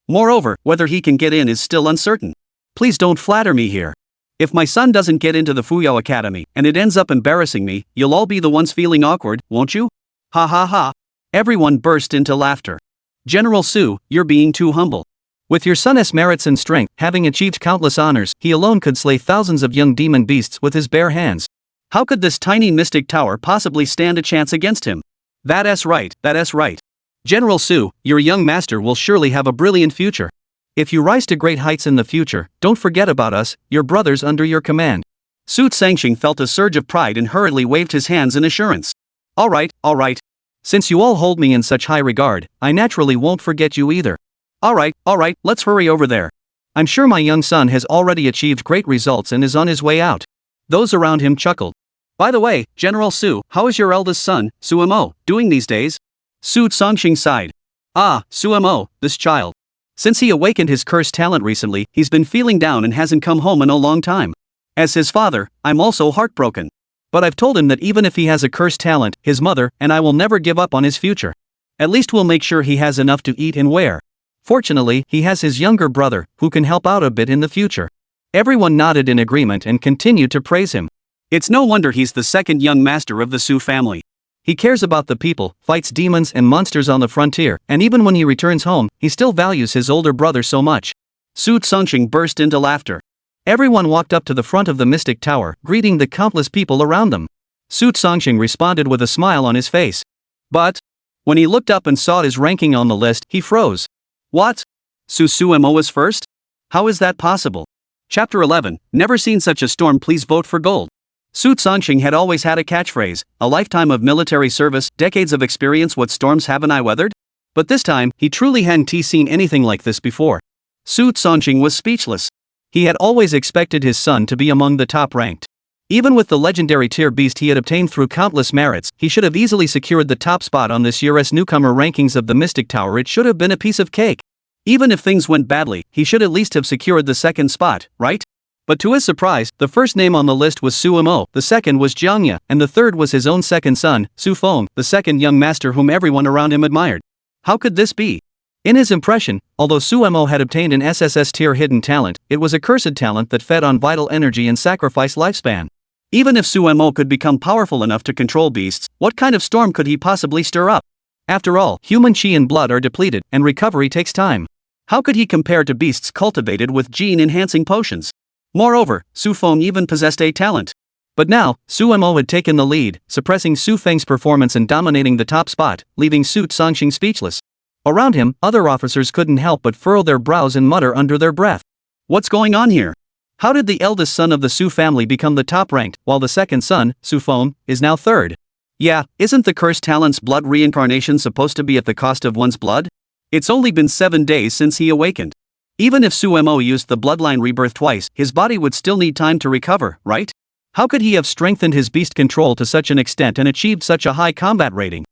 Moreover, whether he can get in is still uncertain. Please don't flatter me here. If my son doesn't get into the Fuyao Academy, and it ends up embarrassing me, you'll all be the ones feeling awkward, won't you? Ha ha ha. Everyone burst into laughter. General Su, you're being too humble. With your son's merits and strength, having achieved countless honors, he alone could slay thousands of young demon beasts with his bare hands. How could this tiny mystic tower possibly stand a chance against him? That's right. General Su, your young master will surely have a brilliant future. If you rise to great heights in the future, don't forget about us, your brothers under your command. Su Tsangxing felt a surge of pride and hurriedly waved his hands in assurance. All right. Since you all hold me in such high regard, I naturally won't forget you either. All right, let's hurry over there. I'm sure my young son has already achieved great results and is on his way out. Those around him chuckled. By the way, General Su, how is your eldest son, Su Mo, doing these days? Su Tsangxing sighed. Ah, Su Mo, this child. Since he awakened his cursed talent recently, he's been feeling down and hasn't come home in a long time. As his father, I'm also heartbroken. But I've told him that even if he has a cursed talent, his mother and I will never give up on his future. At least we'll make sure he has enough to eat and wear. Fortunately, he has his younger brother, who can help out a bit in the future. Everyone nodded in agreement and continued to praise him. It's no wonder he's the second young master of the Su family. He cares about the people, fights demons and monsters on the frontier, and even when he returns home, he still values his older brother so much. Su Tsangxing burst into laughter. Everyone walked up to the front of the Mystic Tower, greeting the countless people around them. Su Tsangxing responded with a smile on his face. But, when he looked up and saw his ranking on the list, he froze. What? Su Mo is first? How is that possible? Chapter 11, Never Seen Such a Storm, Please Vote for Gold. Su Songqing had always had a catchphrase, a lifetime of military service, decades of experience, what storms haven't I weathered? But this time, he truly hadn't seen anything like this before. Su Songqing was speechless. He had always expected his son to be among the top ranked. Even with the legendary tier beast he had obtained through countless merits, he should have easily secured the top spot on this year's newcomer rankings of the Mystic Tower. It should have been a piece of cake. Even if things went badly, he should at least have secured the second spot, right? But to his surprise, the first name on the list was Su Mo, the second was Jiang Ya, and the third was his own second son, Xu Feng, the second young master whom everyone around him admired. How could this be? In his impression, although Su Mo had obtained an SSS-tier hidden talent, it was a cursed talent that fed on vital energy and sacrificed lifespan. Even if Su Mo could become powerful enough to control beasts, what kind of storm could he possibly stir up? After all, human chi and blood are depleted, and recovery takes time. How could he compare to beasts cultivated with gene-enhancing potions? Moreover, Xu Feng even possessed a talent. But now, Su Mo had taken the lead, suppressing Su Feng's performance and dominating the top spot, leaving Su Songqing speechless. Around him, other officers couldn't help but furrow their brows and mutter under their breath. What's going on here? How did the eldest son of the Su family become the top-ranked, while the second son, Xu Feng, is now third? Yeah, isn't the cursed talent's blood reincarnation supposed to be at the cost of one's blood? It's only been 7 days since he awakened. Even if Su Mo used the bloodline rebirth twice, his body would still need time to recover, right? How could he have strengthened his beast control to such an extent and achieved such a high combat rating?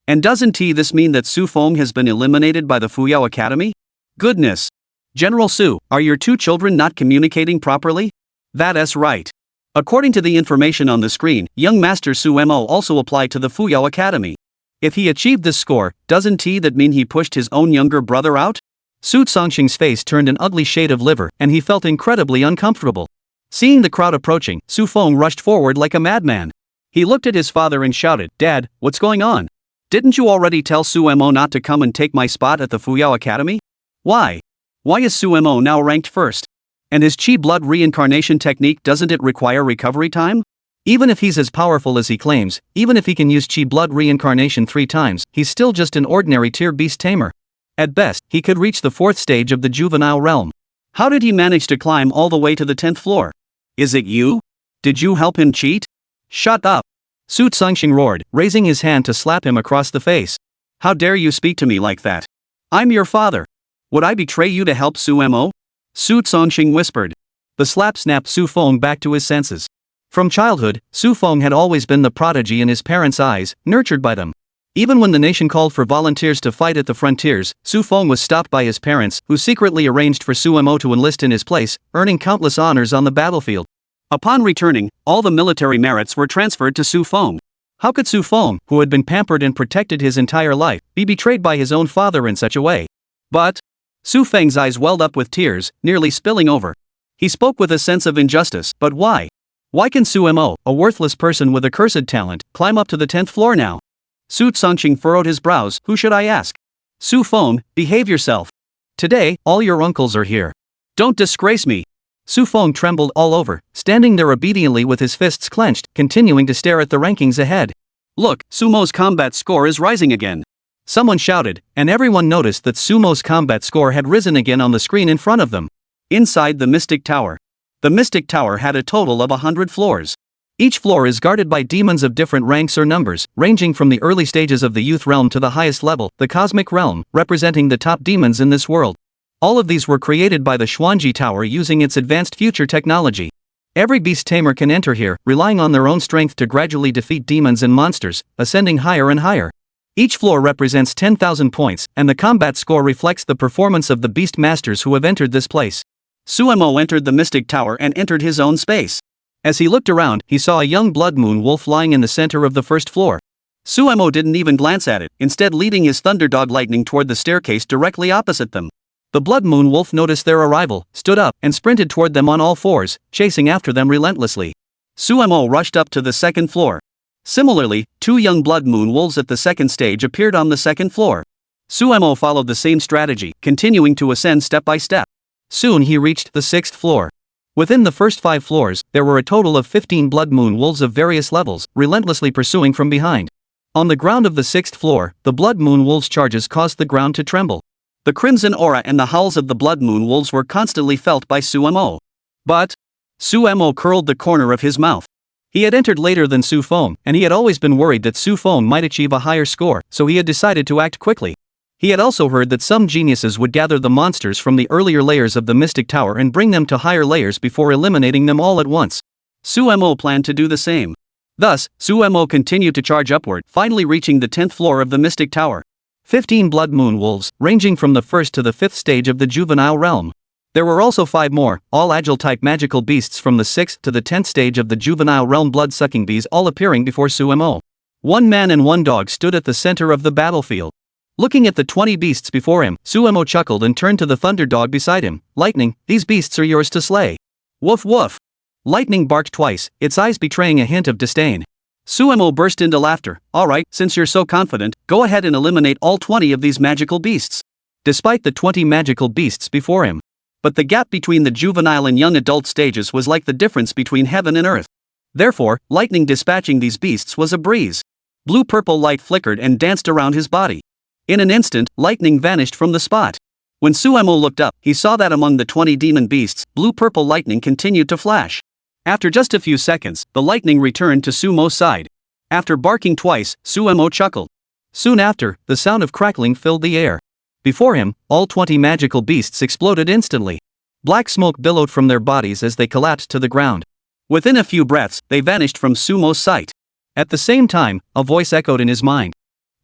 And doesn't this mean that Xu Feng has been eliminated by the Fuyao Academy? Goodness! General Su, are your two children not communicating properly? That's right. According to the information on the screen, young Master Su Mo also applied to the Fuyao Academy. If he achieved this score, doesn't that mean he pushed his own younger brother out? Su Songqing's face turned an ugly shade of liver, and he felt incredibly uncomfortable. Seeing the crowd approaching, Xu Feng rushed forward like a madman. He looked at his father and shouted, "Dad, what's going on? Didn't you already tell Su Mo not to come and take my spot at the Fuyao Academy? Why? Why is Su Mo now ranked first? And his chi blood reincarnation technique, doesn't it require recovery time? Even if he's as powerful as he claims, even if he can use chi blood reincarnation 3 times, he's still just an ordinary tier beast tamer. At best, he could reach the 4th stage of the juvenile realm. How did he manage to climb all the way to the 10th floor? Is it you? Did you help him cheat? Shut up! Su Songqing roared, raising his hand to slap him across the face. How dare you speak to me like that? I'm your father. Would I betray you to help Su Mo? Su Songqing whispered. The slap snapped Xu Feng back to his senses. From childhood, Xu Feng had always been the prodigy in his parents' eyes, nurtured by them. Even when the nation called for volunteers to fight at the frontiers, Xu Feng was stopped by his parents, who secretly arranged for Su Mo to enlist in his place, earning countless honors on the battlefield. Upon returning, all the military merits were transferred to Xu Feng. How could Xu Feng, who had been pampered and protected his entire life, be betrayed by his own father in such a way? But Xu Feng's eyes welled up with tears, nearly spilling over. He spoke with a sense of injustice, but why? Why can Su Mo, a worthless person with a cursed talent, climb up to the 10th floor now? Su Songqing furrowed his brows. Who should I ask? Xu Feng, behave yourself. Today, all your uncles are here. Don't disgrace me. Xu Feng trembled all over, standing there obediently with his fists clenched, continuing to stare at the rankings ahead. Look, Sumo's combat score is rising again. Someone shouted, and everyone noticed that Sumo's combat score had risen again on the screen in front of them. Inside the Mystic Tower. The Mystic Tower had a total of 100 floors. Each floor is guarded by demons of different ranks or numbers, ranging from the early stages of the youth realm to the highest level, the cosmic realm, representing the top demons in this world. All of these were created by the Xuanji Tower using its advanced future technology. Every beast tamer can enter here, relying on their own strength to gradually defeat demons and monsters, ascending higher and higher. Each floor represents 10,000 points, and the combat score reflects the performance of the beast masters who have entered this place. Su Mo entered the Mystic Tower and entered his own space. As he looked around, he saw a young blood moon wolf lying in the center of the first floor. Su Mo didn't even glance at it, instead leading his thunderdog lightning toward the staircase directly opposite them. The blood moon wolf noticed their arrival, stood up, and sprinted toward them on all fours, chasing after them relentlessly. Su Mo rushed up to the 2nd floor. Similarly, 2 young blood moon wolves at the 2nd stage appeared on the 2nd floor. Su Mo followed the same strategy, continuing to ascend step by step. Soon he reached the 6th floor. Within the first 5 floors, there were a total of 15 blood moon wolves of various levels, relentlessly pursuing from behind. On the ground of the 6th floor, the blood moon wolves' charges caused the ground to tremble. The crimson aura and the howls of the blood moon wolves were constantly felt by Su Mo. But Sumo curled the corner of his mouth. He had entered later than Xu Feng, and he had always been worried that Xu Feng might achieve a higher score, so he had decided to act quickly. He had also heard that some geniuses would gather the monsters from the earlier layers of the Mystic Tower and bring them to higher layers before eliminating them all at once. Sumo planned to do the same. Thus, Sumo continued to charge upward, finally reaching the 10th floor of the Mystic Tower. 15 blood moon wolves, ranging from the 1st to the 5th stage of the juvenile realm. There were also 5 more, all agile-type magical beasts from the 6th to the 10th stage of the juvenile realm blood-sucking bees all appearing before Sumo. 1 man and 1 dog stood at the center of the battlefield. Looking at the 20 beasts before him, Sumo chuckled and turned to the thunder dog beside him. Lightning, these beasts are yours to slay. Woof woof. Lightning barked twice, its eyes betraying a hint of disdain. Sumo burst into laughter. Alright, since you're so confident, go ahead and eliminate all 20 of these magical beasts. Despite the 20 magical beasts before him. But the gap between the juvenile and young adult stages was like the difference between heaven and earth. Therefore, Lightning dispatching these beasts was a breeze. Blue-purple light flickered and danced around his body. In an instant, Lightning vanished from the spot. When Sumo looked up, he saw that among the 20 demon beasts, blue-purple lightning continued to flash. After just a few seconds, the lightning returned to Sumo's side. After barking twice, Sumo chuckled. Soon after, the sound of crackling filled the air. Before him, all 20 magical beasts exploded instantly. Black smoke billowed from their bodies as they collapsed to the ground. Within a few breaths, they vanished from Sumo's sight. At the same time, a voice echoed in his mind.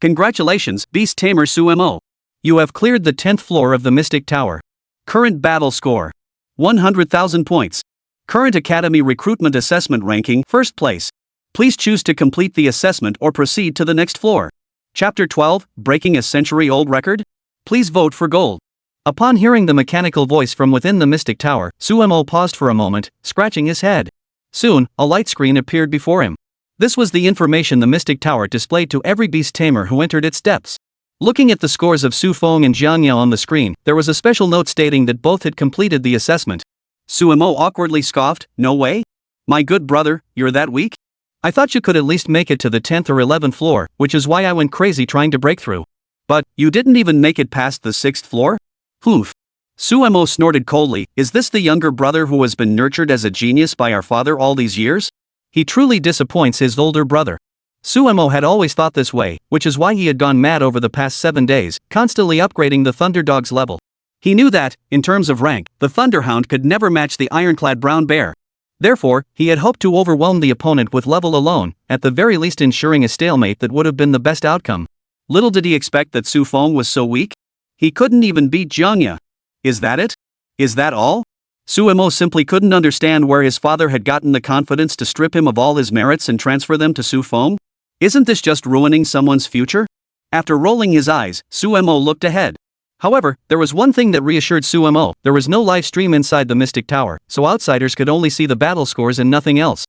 Congratulations, Beast Tamer Sumo. You have cleared the 10th floor of the Mystic Tower. Current battle score. 100,000 points. Current Academy Recruitment Assessment ranking, 1st place. Please choose to complete the assessment or proceed to the next floor. Chapter 12, Breaking a Century-Old Record? Please vote for gold. Upon hearing the mechanical voice from within the Mystic Tower, Sumo paused for a moment, scratching his head. Soon, a light screen appeared before him. This was the information the Mystic Tower displayed to every beast tamer who entered its depths. Looking at the scores of Xu Feng and Jiang Ya on the screen, there was a special note stating that both had completed the assessment. Sumo awkwardly scoffed, "No way? My good brother, you're that weak? I thought you could at least make it to the 10th or 11th floor, which is why I went crazy trying to break through. But, you didn't even make it past the 6th floor? Oof." Sumo snorted coldly. Is this the younger brother who has been nurtured as a genius by our father all these years? He truly disappoints his older brother. Sumo had always thought this way, which is why he had gone mad over the past 7 days, constantly upgrading the Thunderdog's level. He knew that, in terms of rank, the Thunderhound could never match the ironclad brown bear. Therefore, he had hoped to overwhelm the opponent with level alone, at the very least ensuring a stalemate that would have been the best outcome. Little did he expect that Xu Feng was so weak. He couldn't even beat Jiang Ya. Is that it? Is that all? Sumo simply couldn't understand where his father had gotten the confidence to strip him of all his merits and transfer them to Xu Feng. Isn't this just ruining someone's future? After rolling his eyes, Sumo looked ahead. However, there was one thing that reassured Sumo. There was no live stream inside the Mystic Tower, so outsiders could only see the battle scores and nothing else.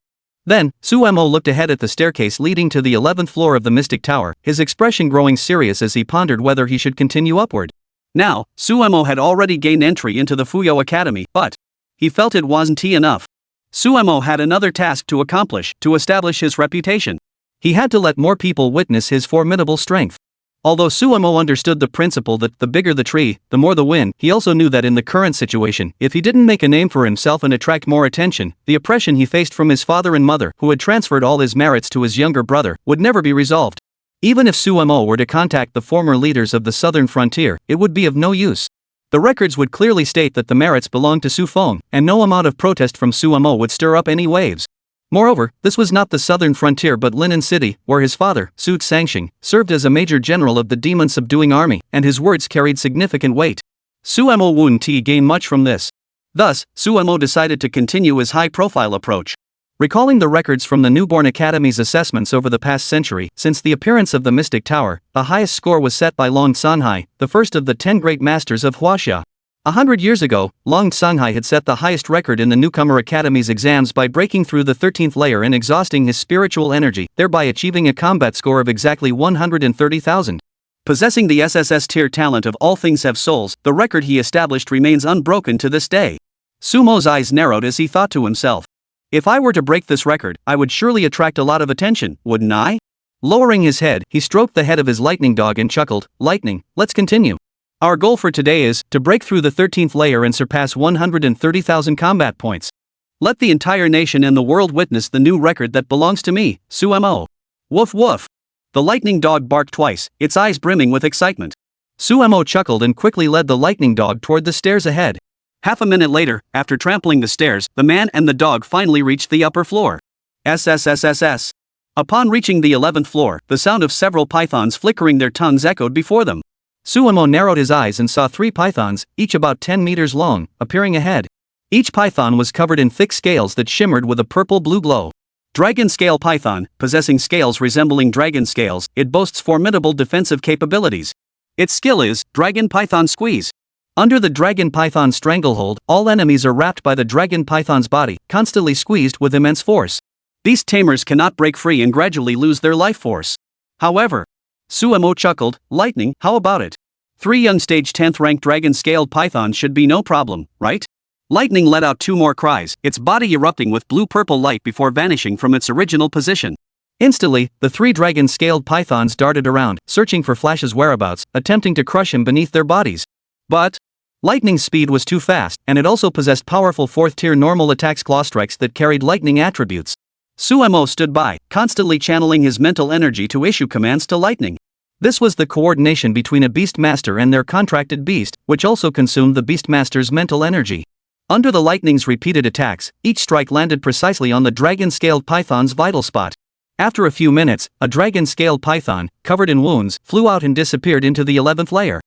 Then, Sumo looked ahead at the staircase leading to the 11th floor of the Mystic Tower, his expression growing serious as he pondered whether he should continue upward. Now, Sumo had already gained entry into the Fuyo Academy, but he felt it wasn't enough. Sumo had another task to accomplish, to establish his reputation. He had to let more people witness his formidable strength. Although Sumo understood the principle that the bigger the tree, the more the wind, he also knew that in the current situation, if he didn't make a name for himself and attract more attention, the oppression he faced from his father and mother, who had transferred all his merits to his younger brother, would never be resolved. Even if Sumo were to contact the former leaders of the southern frontier, it would be of no use. The records would clearly state that the merits belonged to Xu Feng, and no amount of protest from Sumo would stir up any waves. Moreover, this was not the southern frontier but Linen City, where his father, Su Sangxing, served as a major general of the demon-subduing army, and his words carried significant weight. Sumo wouldn't gain much from this. Thus, Sumo decided to continue his high-profile approach. Recalling the records from the Newborn Academy's assessments over the past century, since the appearance of the Mystic Tower, the highest score was set by Long Sanhai, the first of the 10 great masters of Huaxia. 100 years ago, Long Sanhai had set the highest record in the Newcomer Academy's exams by breaking through the 13th layer and exhausting his spiritual energy, thereby achieving a combat score of exactly 130,000. Possessing the SSS-tier talent of all things have souls, the record he established remains unbroken to this day. Sumo's eyes narrowed as he thought to himself. If I were to break this record, I would surely attract a lot of attention, wouldn't I? Lowering his head, he stroked the head of his lightning dog and chuckled, "Lightning, let's continue. Our goal for today is to break through the 13th layer and surpass 130,000 combat points. Let the entire nation and the world witness the new record that belongs to me, Sumo. Woof woof. The lightning dog barked twice, its eyes brimming with excitement. Sumo chuckled and quickly led the lightning dog toward the stairs ahead. Half a minute later, after trampling the stairs, the man and the dog finally reached the upper floor. SSSS. Upon reaching the 11th floor, the sound of several pythons flickering their tongues echoed before them. Sumo narrowed his eyes and saw 3 pythons, each about 10 meters long, appearing ahead. Each python was covered in thick scales that shimmered with a purple-blue glow. Dragon scale python, possessing scales resembling dragon scales, it boasts formidable defensive capabilities. Its skill is Dragon Python Squeeze. Under the Dragon Python stranglehold, all enemies are wrapped by the Dragon Python's body, constantly squeezed with immense force. These tamers cannot break free and gradually lose their life force. However, Sumo chuckled, lightning, how about it? 3 young stage 10th ranked dragon-scaled pythons should be no problem, right? Lightning let out 2 more cries, its body erupting with blue-purple light before vanishing from its original position. Instantly, the 3 dragon-scaled pythons darted around, searching for Flash's whereabouts, attempting to crush him beneath their bodies. But Lightning's speed was too fast, and it also possessed powerful 4th-tier normal attacks claw strikes that carried lightning attributes. Sumo stood by, constantly channeling his mental energy to issue commands to Lightning. This was the coordination between a Beastmaster and their contracted beast, which also consumed the Beastmaster's mental energy. Under the Lightning's repeated attacks, each strike landed precisely on the dragon-scaled python's vital spot. After a few minutes, a dragon-scaled python, covered in wounds, flew out and disappeared into the 11th layer.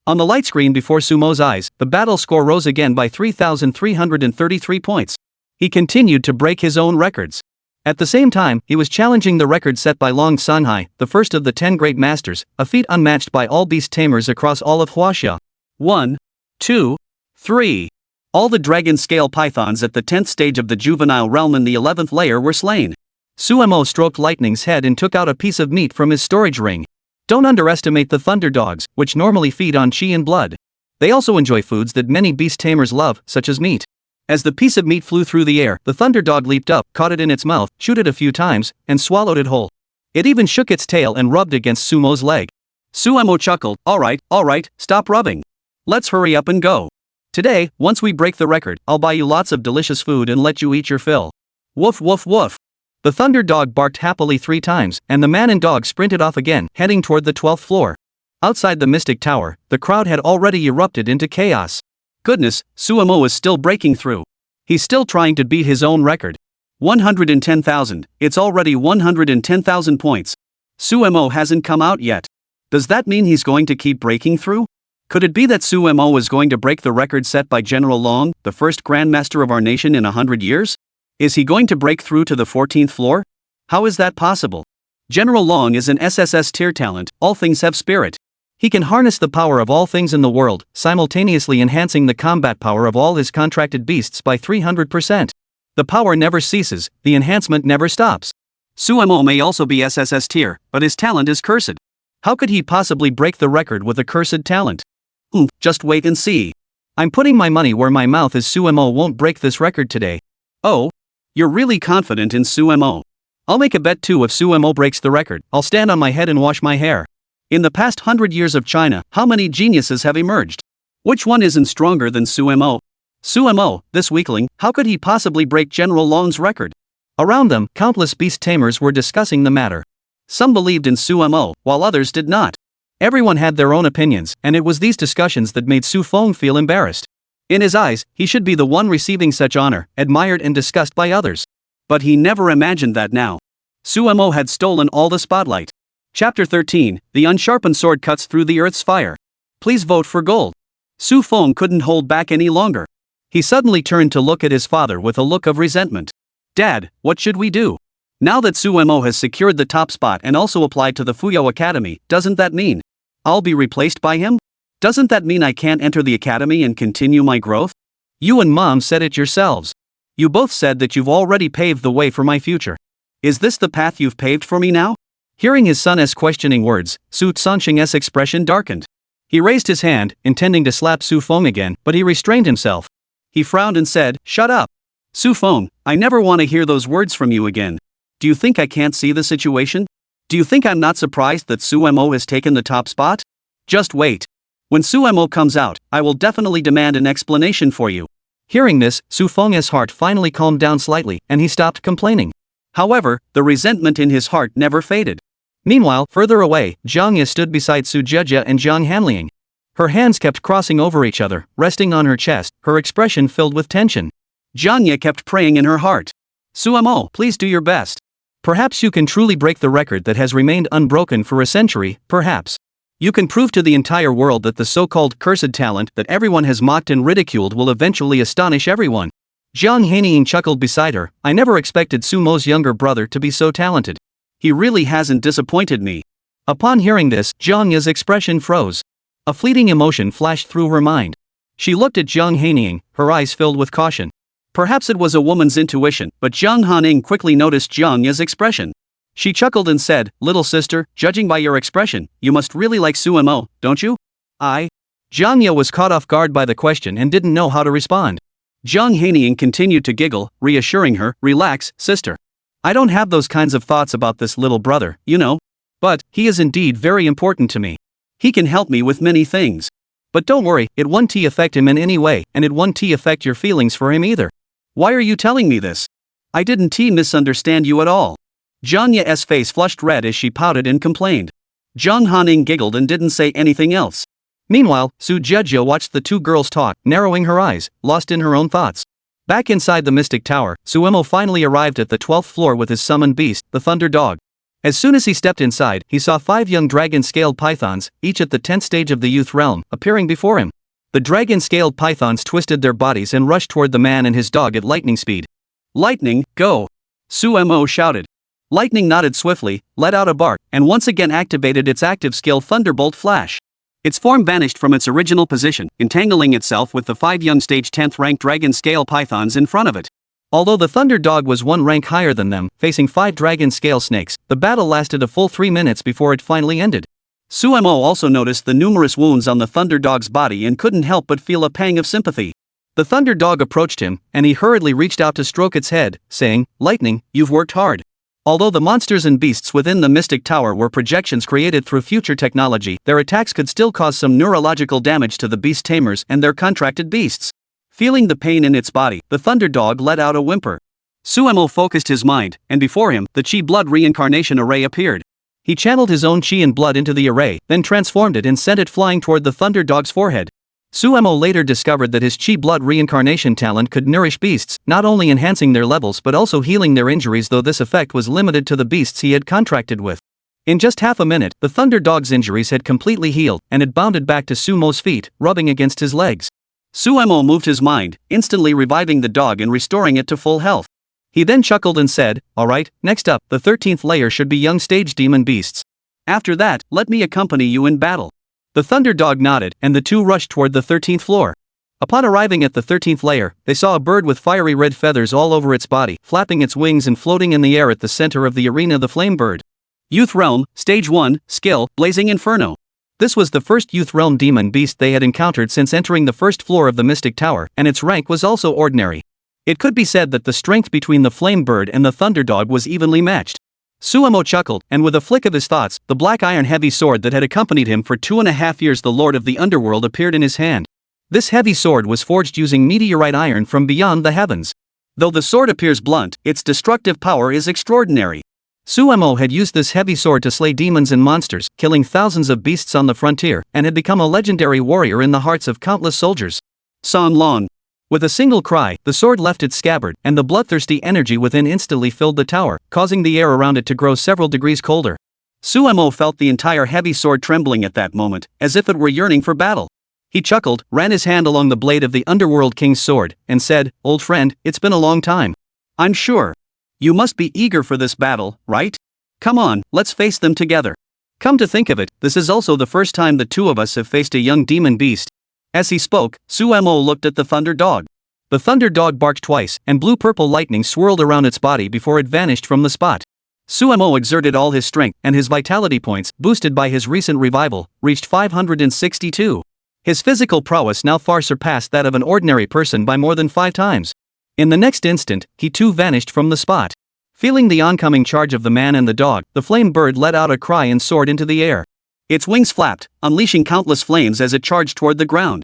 On the light screen before Sumo's eyes, the battle score rose again by 3,333 points. He continued to break his own records. At the same time, he was challenging the record set by Long Sunhai, the first of the 10 great masters, a feat unmatched by all beast tamers across all of Huaxia. 1, 2, 3. All the dragon-scale pythons at the 10th stage of the juvenile realm in the 11th layer were slain. Sumo stroked Lightning's head and took out a piece of meat from his storage ring. Don't underestimate the thunder dogs, which normally feed on chi and blood. They also enjoy foods that many beast tamers love, such as meat. As the piece of meat flew through the air, the thunder dog leaped up, caught it in its mouth, chewed it a few times, and swallowed it whole. It even shook its tail and rubbed against Sumo's leg. Sumo chuckled, alright, stop rubbing. Let's hurry up and go. Today, once we break the record, I'll buy you lots of delicious food and let you eat your fill. Woof woof woof. The thunder dog barked happily 3 times, and the man and dog sprinted off again, heading toward the 12th floor. Outside the Mystic Tower, the crowd had already erupted into chaos. Goodness, Sumo is still breaking through. He's still trying to beat his own record. 110,000, it's already 110,000 points. Sumo hasn't come out yet. Does that mean he's going to keep breaking through? Could it be that Sumo is going to break the record set by General Long, the first Grandmaster of our nation in 100 years? Is he going to break through to the 14th floor? How is that possible? General Long is an SSS-tier talent, all things have spirit. He can harness the power of all things in the world, simultaneously enhancing the combat power of all his contracted beasts by 300%. The power never ceases, the enhancement never stops. Sumo may also be SSS-tier, but his talent is cursed. How could he possibly break the record with a cursed talent? Just wait and see. I'm putting my money where my mouth is. Sumo won't break this record today. Oh? You're really confident in Sumo. I'll make a bet too. If Sumo breaks the record, I'll stand on my head and wash my hair. In the past 100 years of China, how many geniuses have emerged? Which one isn't stronger than Sumo? Sumo, this weakling, how could he possibly break General Long's record? Around them, countless beast tamers were discussing the matter. Some believed in Sumo, while others did not. Everyone had their own opinions, and it was these discussions that made Xu Feng feel embarrassed. In his eyes, he should be the one receiving such honor, admired and discussed by others. But he never imagined that now. Sumo had stolen all the spotlight. Chapter 13, The Unsharpened Sword Cuts Through the Earth's Fire. Please vote for gold. Xu Feng couldn't hold back any longer. He suddenly turned to look at his father with a look of resentment. Dad, what should we do? Now that Sumo has secured the top spot and also applied to the Fuyao Academy, doesn't that mean I'll be replaced by him? Doesn't that mean I can't enter the academy and continue my growth? You and Mom said it yourselves. You both said that you've already paved the way for my future. Is this the path you've paved for me now? Hearing his son's questioning words, Su Sanxing's expression darkened. He raised his hand, intending to slap Xu Feng again, but he restrained himself. He frowned and said, "Shut up. Xu Feng, I never want to hear those words from you again. Do you think I can't see the situation? Do you think I'm not surprised that Sumo has taken the top spot? Just wait. When Sumo comes out, I will definitely demand an explanation for you." Hearing this, Xu Feng's heart finally calmed down slightly, and he stopped complaining. However, the resentment in his heart never faded. Meanwhile, further away, Jiang Ya stood beside Su Jia and Jiang Hanying. Her hands kept crossing over each other, resting on her chest, her expression filled with tension. Jiang Ya kept praying in her heart. Suemo, please do your best. Perhaps you can truly break the record that has remained unbroken for a century, perhaps. You can prove to the entire world that the so-called cursed talent that everyone has mocked and ridiculed will eventually astonish everyone. Jiang Hanying chuckled beside her. I never expected Sumo's younger brother to be so talented. He really hasn't disappointed me. Upon hearing this, Jiang Ya's expression froze. A fleeting emotion flashed through her mind. She looked at Jiang Hanying, her eyes filled with caution. Perhaps it was a woman's intuition, but Jiang Hanying quickly noticed Jiang Ya's expression. She chuckled and said, "Little sister, judging by your expression, you must really like Suemo, don't you?" Jiang Ya was caught off guard by the question and didn't know how to respond. Jiang Hanying continued to giggle, reassuring her, "Relax, sister. I don't have those kinds of thoughts about this little brother, you know. But, he is indeed very important to me. He can help me with many things. But don't worry, it won't affect him in any way, and it won't affect your feelings for him either. Why are you telling me this? I didn't misunderstand you at all." Jiang Ya's face flushed red as she pouted and complained. Jiang Hanying giggled and didn't say anything else. Meanwhile, Su Jia watched the two girls talk, narrowing her eyes, lost in her own thoughts. Back inside the Mystic Tower, Suemo finally arrived at the 12th floor with his summoned beast, the Thunder Dog. As soon as he stepped inside, he saw 5 young dragon-scaled pythons, each at the 10th stage of the youth realm, appearing before him. The dragon-scaled pythons twisted their bodies and rushed toward the man and his dog at lightning speed. "Lightning, go!" Suemo shouted. Lightning nodded swiftly, let out a bark, and once again activated its active skill Thunderbolt Flash. Its form vanished from its original position, entangling itself with the 5 young stage 10th ranked dragon-scale pythons in front of it. Although the Thunder Dog was 1 rank higher than them, facing 5 dragon-scale snakes, the battle lasted a full 3 minutes before it finally ended. Suemo also noticed the numerous wounds on the Thunder Dog's body and couldn't help but feel a pang of sympathy. The Thunder Dog approached him, and he hurriedly reached out to stroke its head, saying, "Lightning, you've worked hard." Although the monsters and beasts within the Mystic Tower were projections created through future technology, their attacks could still cause some neurological damage to the beast tamers and their contracted beasts. Feeling the pain in its body, the Thunder Dog let out a whimper. Suemo focused his mind, and before him, the Chi Blood reincarnation array appeared. He channeled his own Chi and blood into the array, then transformed it and sent it flying toward the Thunder Dog's forehead. Suemo later discovered that his Chi Blood reincarnation talent could nourish beasts, not only enhancing their levels but also healing their injuries, though this effect was limited to the beasts he had contracted with. In just half a minute, the Thunder Dog's injuries had completely healed, and it bounded back to Sumo's feet, rubbing against his legs. Suemo moved his mind, instantly reviving the dog and restoring it to full health. He then chuckled and said, "Alright, next up, the 13th layer should be young stage demon beasts. After that, let me accompany you in battle." The Thunder Dog nodded, and the two rushed toward the 13th floor. Upon arriving at the 13th layer, they saw a bird with fiery red feathers all over its body, flapping its wings and floating in the air at the center of the arena. The Flame Bird. Youth Realm, Stage 1, Skill, Blazing Inferno. This was the first Youth Realm demon beast they had encountered since entering the first floor of the Mystic Tower, and its rank was also ordinary. It could be said that the strength between the Flame Bird and the Thunder Dog was evenly matched. Suemo chuckled, and with a flick of his thoughts, the black iron heavy sword that had accompanied him for 2.5 years, the Lord of the Underworld, appeared in his hand. This heavy sword was forged using meteorite iron from beyond the heavens. Though the sword appears blunt, its destructive power is extraordinary. Suemo had used this heavy sword to slay demons and monsters, killing thousands of beasts on the frontier, and had become a legendary warrior in the hearts of countless soldiers. San Lon. With a single cry, the sword left its scabbard, and the bloodthirsty energy within instantly filled the tower, causing the air around it to grow several degrees colder. Suemo felt the entire heavy sword trembling at that moment, as if it were yearning for battle. He chuckled, ran his hand along the blade of the Underworld King's sword, and said, "Old friend, it's been a long time. I'm sure. You must be eager for this battle, right? Come on, let's face them together. Come to think of it, this is also the first time the two of us have faced a young demon beast." As he spoke, Suemo looked at the Thunder Dog. The Thunder Dog barked twice, and blue-purple lightning swirled around its body before it vanished from the spot. Suemo exerted all his strength, and his vitality points, boosted by his recent revival, reached 562. His physical prowess now far surpassed that of an ordinary person by more than 5 times. In the next instant, he too vanished from the spot. Feeling the oncoming charge of the man and the dog, the Flame Bird let out a cry and soared into the air. Its wings flapped, unleashing countless flames as it charged toward the ground.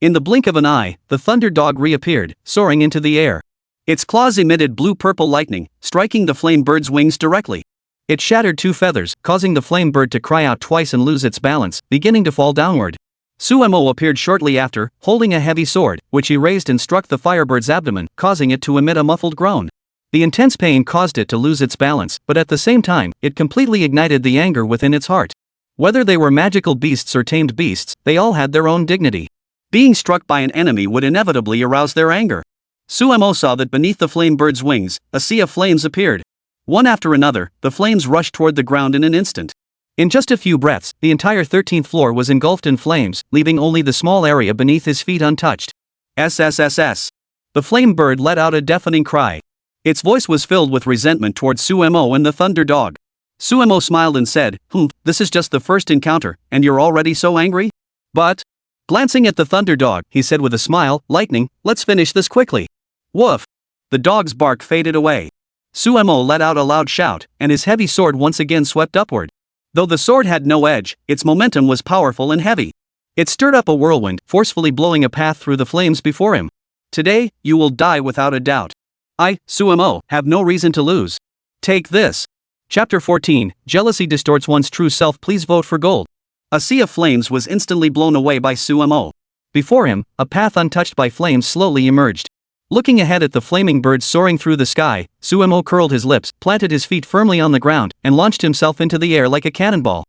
In the blink of an eye, the Thunder Dog reappeared, soaring into the air. Its claws emitted blue-purple lightning, striking the flame bird's wings directly. It shattered 2 feathers, causing the flame bird to cry out twice and lose its balance, beginning to fall downward. Suemo appeared shortly after, holding a heavy sword, which he raised and struck the firebird's abdomen, causing it to emit a muffled groan. The intense pain caused it to lose its balance, but at the same time, it completely ignited the anger within its heart. Whether they were magical beasts or tamed beasts, they all had their own dignity. Being struck by an enemy would inevitably arouse their anger. Suemo saw that beneath the flame bird's wings, a sea of flames appeared. One after another, the flames rushed toward the ground in an instant. In just a few breaths, the entire 13th floor was engulfed in flames, leaving only the small area beneath his feet untouched. SSSS. The flame bird let out a deafening cry. Its voice was filled with resentment towards Suemo and the Thunder Dog. Suemo smiled and said, this is just the first encounter, and you're already so angry? But, glancing at the Thunder Dog, he said with a smile, Lightning, let's finish this quickly. Woof! The dog's bark faded away. Suemo let out a loud shout, and his heavy sword once again swept upward. Though the sword had no edge, its momentum was powerful and heavy. It stirred up a whirlwind, forcefully blowing a path through the flames before him. Today, you will die without a doubt. I, Suemo, have no reason to lose. Take this. Chapter 14, Jealousy Distorts One's True Self. Please vote for gold. A sea of flames was instantly blown away by Suemo. Before him, a path untouched by flames slowly emerged. Looking ahead at the flaming birds soaring through the sky, Suemo curled his lips, planted his feet firmly on the ground, and launched himself into the air like a cannonball.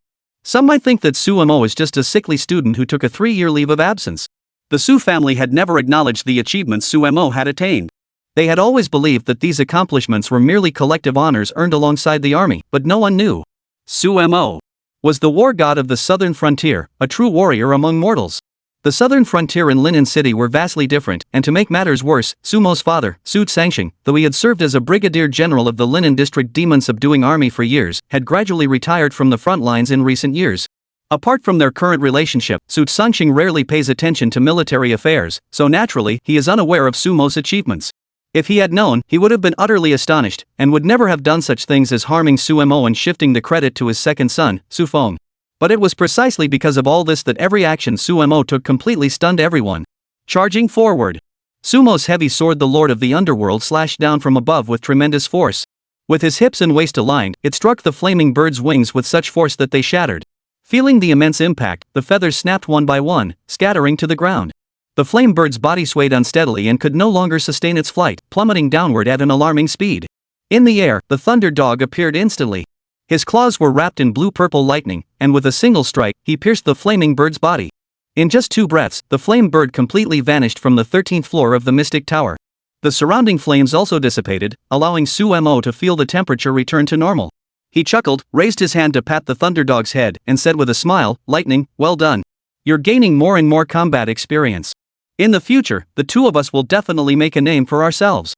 Some might think that Suemo is just a sickly student who took a 3-year leave of absence. The Su family had never acknowledged the achievements Suemo had attained. They had always believed that these accomplishments were merely collective honors earned alongside the army, but no one knew. Suemo was the war god of the southern frontier, a true warrior among mortals. The southern frontier and Linen City were vastly different, and to make matters worse, Sumo's father, Su Sangxing, though he had served as a brigadier general of the Linen District demon-subduing army for years, had gradually retired from the front lines in recent years. Apart from their current relationship, Su Sangxing rarely pays attention to military affairs, so naturally, he is unaware of Sumo's achievements. If he had known, he would have been utterly astonished, and would never have done such things as harming Suemo and shifting the credit to his second son, Su Feng. But it was precisely because of all this that every action Suemo took completely stunned everyone. Charging forward. Sumo's heavy sword, the Lord of the Underworld, slashed down from above with tremendous force. With his hips and waist aligned, it struck the flaming bird's wings with such force that they shattered. Feeling the immense impact, the feathers snapped one by one, scattering to the ground. The flame bird's body swayed unsteadily and could no longer sustain its flight, plummeting downward at an alarming speed. In the air, the Thunder Dog appeared instantly. His claws were wrapped in blue-purple lightning, and with a single strike, he pierced the flaming bird's body. In just 2 breaths, the flame bird completely vanished from the 13th floor of the Mystic Tower. The surrounding flames also dissipated, allowing Suemo to feel the temperature return to normal. He chuckled, raised his hand to pat the Thunder Dog's head, and said with a smile, Lightning, well done. You're gaining more and more combat experience. In the future, the two of us will definitely make a name for ourselves.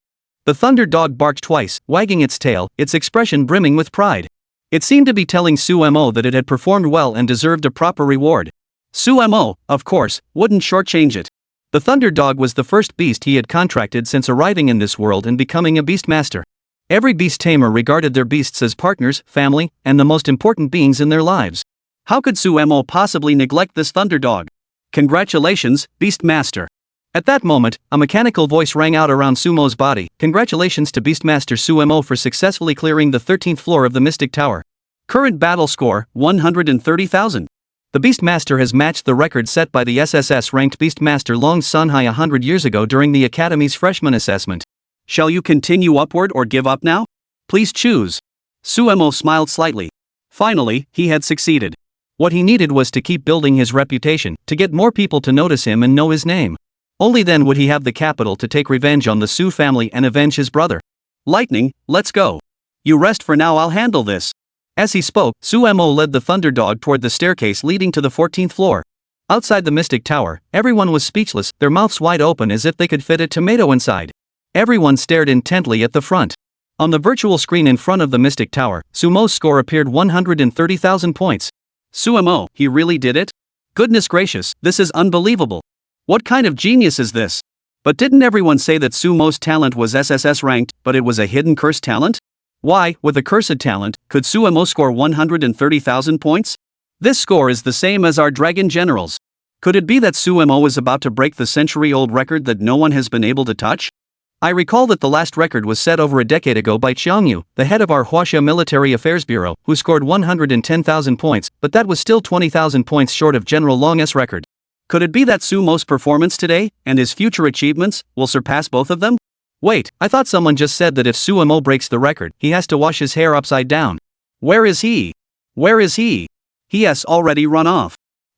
The Thunder Dog barked twice, wagging its tail, its expression brimming with pride. It seemed to be telling Suemo that it had performed well and deserved a proper reward. Suemo, of course, wouldn't shortchange it. The Thunder Dog was the first beast he had contracted since arriving in this world and becoming a beastmaster. Every beast tamer regarded their beasts as partners, family, and the most important beings in their lives. How could Suemo possibly neglect this Thunder Dog? Congratulations, Beastmaster. At that moment, a mechanical voice rang out around Sumo's body. Congratulations to Beastmaster Suemo for successfully clearing the 13th floor of the Mystic Tower. Current battle score, 130,000. The Beastmaster has matched the record set by the SSS-ranked Beastmaster Long Sunhai 100 years ago during the Academy's freshman assessment. Shall you continue upward or give up now? Please choose. Suemo smiled slightly. Finally, he had succeeded. What he needed was to keep building his reputation, to get more people to notice him and know his name. Only then would he have the capital to take revenge on the Su family and avenge his brother. Lightning, let's go. You rest for now, I'll handle this. As he spoke, Suemo led the Thunder Dog toward the staircase leading to the 14th floor. Outside the Mystic Tower, everyone was speechless, their mouths wide open as if they could fit a tomato inside. Everyone stared intently at the front. On the virtual screen in front of the Mystic Tower, Sumo's score appeared 130,000 points. Suemo, he really did it? Goodness gracious, this is unbelievable. What kind of genius is this? But didn't everyone say that Sumo's talent was SSS ranked, but it was a hidden cursed talent? Why, with a cursed talent, could Suemo score 130,000 points? This score is the same as our dragon generals. Could it be that Sumo is about to break the century-old record that no one has been able to touch? I recall that the last record was set over a decade ago by Jiang Ya, the head of our Huaxia Military Affairs Bureau, who scored 110,000 points, but that was still 20,000 points short of General Long's record. Could it be that Sumo's performance today, and his future achievements, will surpass both of them? Wait, I thought someone just said that if Sumo breaks the record, he has to wash his hair upside down. Where is he? Where is he? He has already run off.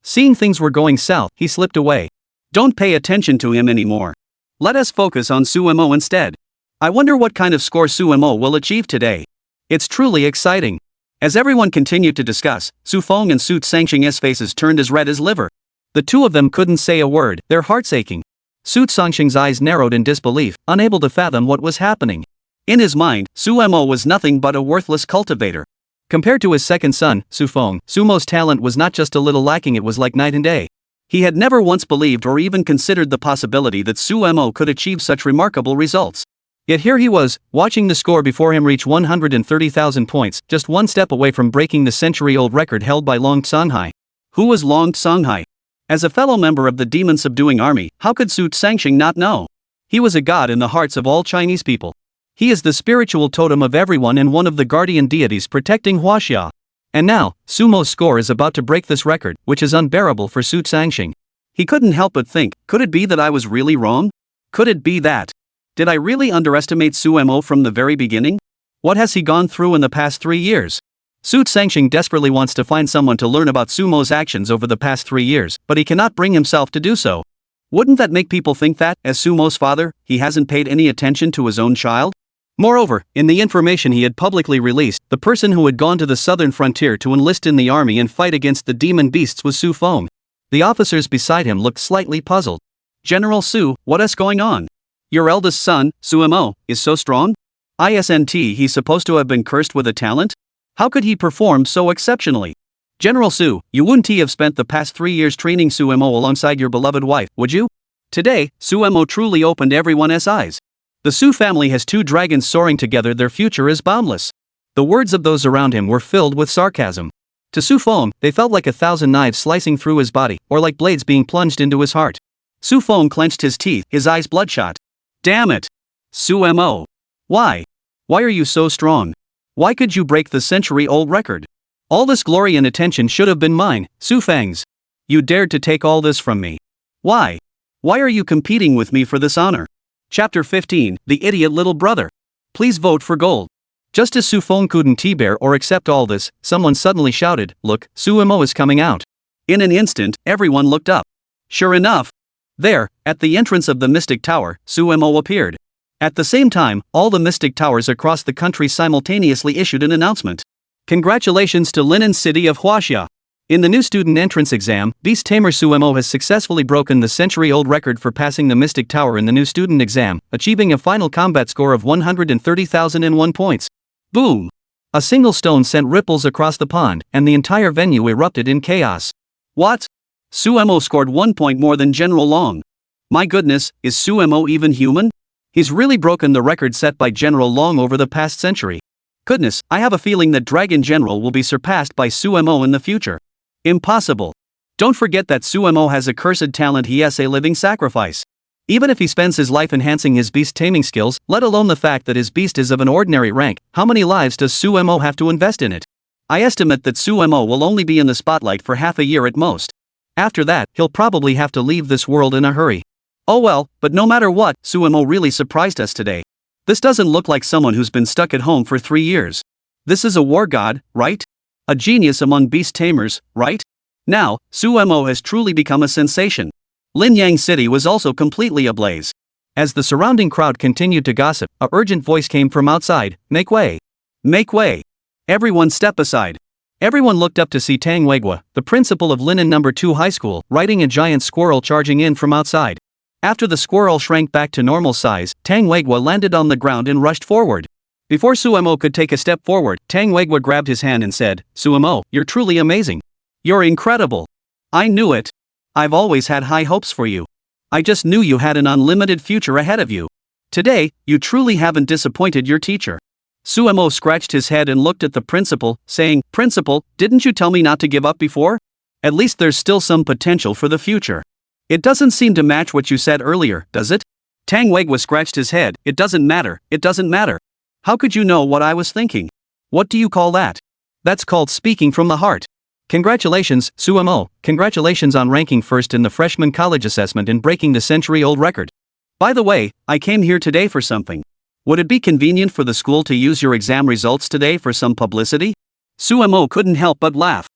Seeing things were going south, he slipped away. Don't pay attention to him anymore. Let us focus on Sumo instead. I wonder what kind of score Sumo will achieve today. It's truly exciting. As everyone continued to discuss, Xu Feng and Su Sangxing's faces turned as red as liver. The two of them couldn't say a word, their hearts aching. Su Sangxing's eyes narrowed in disbelief, unable to fathom what was happening. In his mind, Sumo was nothing but a worthless cultivator. Compared to his second son, Xu Feng, Sumo's talent was not just a little lacking, it was like night and day. He had never once believed or even considered the possibility that Sumo could achieve such remarkable results. Yet here he was, watching the score before him reach 130,000 points, just one step away from breaking the century-old record held by Long Songhai. Who was Long Songhai? As a fellow member of the demon-subduing army, how could Su Sangxing not know? He was a god in the hearts of all Chinese people. He is the spiritual totem of everyone and one of the guardian deities protecting Huaxia. And now, Sumo's score is about to break this record, which is unbearable for Su Sangxing. He couldn't help but think, could it be that I was really wrong? Could it be that? Did I really underestimate Sumo from the very beginning? What has he gone through in the past 3 years? Su Sangxing desperately wants to find someone to learn about Sumo's actions over the past 3 years, but he cannot bring himself to do so. Wouldn't that make people think that, as Sumo's father, he hasn't paid any attention to his own child? Moreover, in the information he had publicly released, the person who had gone to the southern frontier to enlist in the army and fight against the demon beasts was Xu Feng. The officers beside him looked slightly puzzled. General Su, what is going on? Your eldest son, Sumo, is so strong? Isn't he supposed to have been cursed with a talent? How could he perform so exceptionally? General Su, you wouldn't have spent the past 3 years training Sumo alongside your beloved wife, would you? Today, Sumo truly opened everyone's eyes. The Su family has 2 dragons soaring together, their future is boundless. The words of those around him were filled with sarcasm. To Xu Feng, they felt like 1,000 knives slicing through his body, or like blades being plunged into his heart. Xu Feng clenched his teeth, his eyes bloodshot. Damn it! Sumo! Why? Why are you so strong? Why could you break the century-old record? All this glory and attention should have been mine, Xu Feng's. You dared to take all this from me. Why? Why are you competing with me for this honor? Chapter 15, The Idiot Little Brother. Please vote for gold. Just as Xu Feng couldn't bear or accept all this, someone suddenly shouted, "Look, Sumo is coming out." In an instant, everyone looked up. Sure enough, there, at the entrance of the Mystic Tower, Sumo appeared. At the same time, all the Mystic Towers across the country simultaneously issued an announcement. Congratulations to Linen City of Huaxia. In the new student entrance exam, Beast Tamer Sumo has successfully broken the century-old record for passing the Mystic Tower in the new student exam, achieving a final combat score of 130,001 points. Boom! A single stone sent ripples across the pond, and the entire venue erupted in chaos. What? Sumo scored 1 point more than General Long. My goodness, is Sumo even human? He's really broken the record set by General Long over the past century. Goodness, I have a feeling that Dragon General will be surpassed by Sumo in the future. Impossible. Don't forget that Sumo has a cursed talent, he has a living sacrifice. Even if he spends his life enhancing his beast taming skills, let alone the fact that his beast is of an ordinary rank, how many lives does Sumo have to invest in it? I estimate that Sumo will only be in the spotlight for half a year at most. After that, he'll probably have to leave this world in a hurry. Oh well, but no matter what, Sumo really surprised us today. This doesn't look like someone who's been stuck at home for 3 years. This is a war god, right? A genius among beast tamers, right? Now, Sumo has truly become a sensation. Linyang City was also completely ablaze. As the surrounding crowd continued to gossip, a urgent voice came from outside, "Make way! Make way! Everyone step aside!" Everyone looked up to see Tang Weigua, the principal of Linen No. 2 High School, riding a giant squirrel charging in from outside. After the squirrel shrank back to normal size, Tang Weigua landed on the ground and rushed forward. Before Sumo could take a step forward, Tang Weigua grabbed his hand and said, "Sumo, you're truly amazing. You're incredible. I knew it. I've always had high hopes for you. I just knew you had an unlimited future ahead of you. Today, you truly haven't disappointed your teacher." Sumo scratched his head and looked at the principal, saying, "Principal, didn't you tell me not to give up before?" At least there's still some potential for the future. It doesn't seem to match what you said earlier, does it? Tang Weiguo scratched his head. It doesn't matter. How could you know what I was thinking? What do you call that? That's called speaking from the heart. Congratulations, Sumo. Congratulations on ranking first in the freshman college assessment and breaking the century-old record. By the way, I came here today for something. Would it be convenient for the school to use your exam results today for some publicity? Sumo couldn't help but laugh.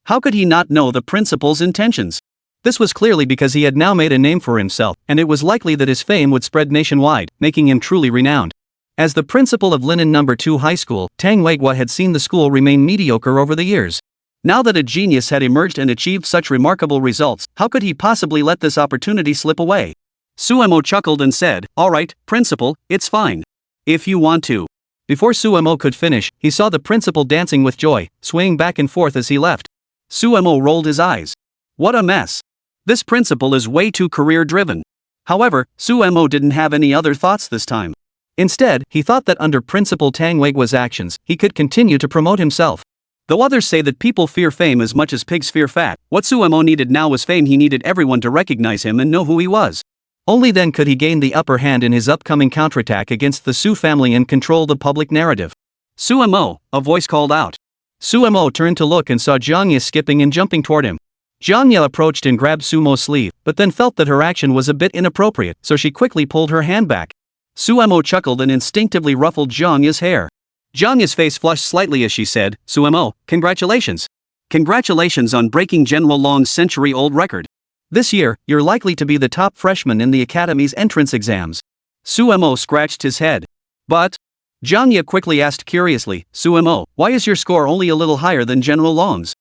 How could he not know the principal's intentions? This was clearly because he had now made a name for himself, and it was likely that his fame would spread nationwide, making him truly renowned. As the principal of Linen No. 2 High School, Tang Weiguo had seen the school remain mediocre over the years. Now that a genius had emerged and achieved such remarkable results, how could he possibly let this opportunity slip away? Sumo chuckled and said, "Alright, principal, it's fine. If you want to." Before Sumo could finish, he saw the principal dancing with joy, swaying back and forth as he left. Sumo rolled his eyes. What a mess. This principal is way too career-driven. However, Sumo didn't have any other thoughts this time. Instead, he thought that under Principal Tang Weiguo's actions, he could continue to promote himself. Though others say that people fear fame as much as pigs fear fat, what Sumo needed now was fame. He needed everyone to recognize him and know who he was. Only then could he gain the upper hand in his upcoming counterattack against the Su family and control the public narrative. Sumo, a voice called out. Sumo turned to look and saw Jiang Ya skipping and jumping toward him. Jiang Ya approached and grabbed Sumo's sleeve, but then felt that her action was a bit inappropriate, so she quickly pulled her hand back. Sumo chuckled and instinctively ruffled Jiang Ya's hair. Jiang Ya's face flushed slightly as she said, "Sumo, congratulations. Congratulations on breaking General Long's century-old record. This year, you're likely to be the top freshman in the academy's entrance exams." Sumo scratched his head. But? Jiang Ya quickly asked curiously, "Sumo, why is your score only a little higher than General Long's?"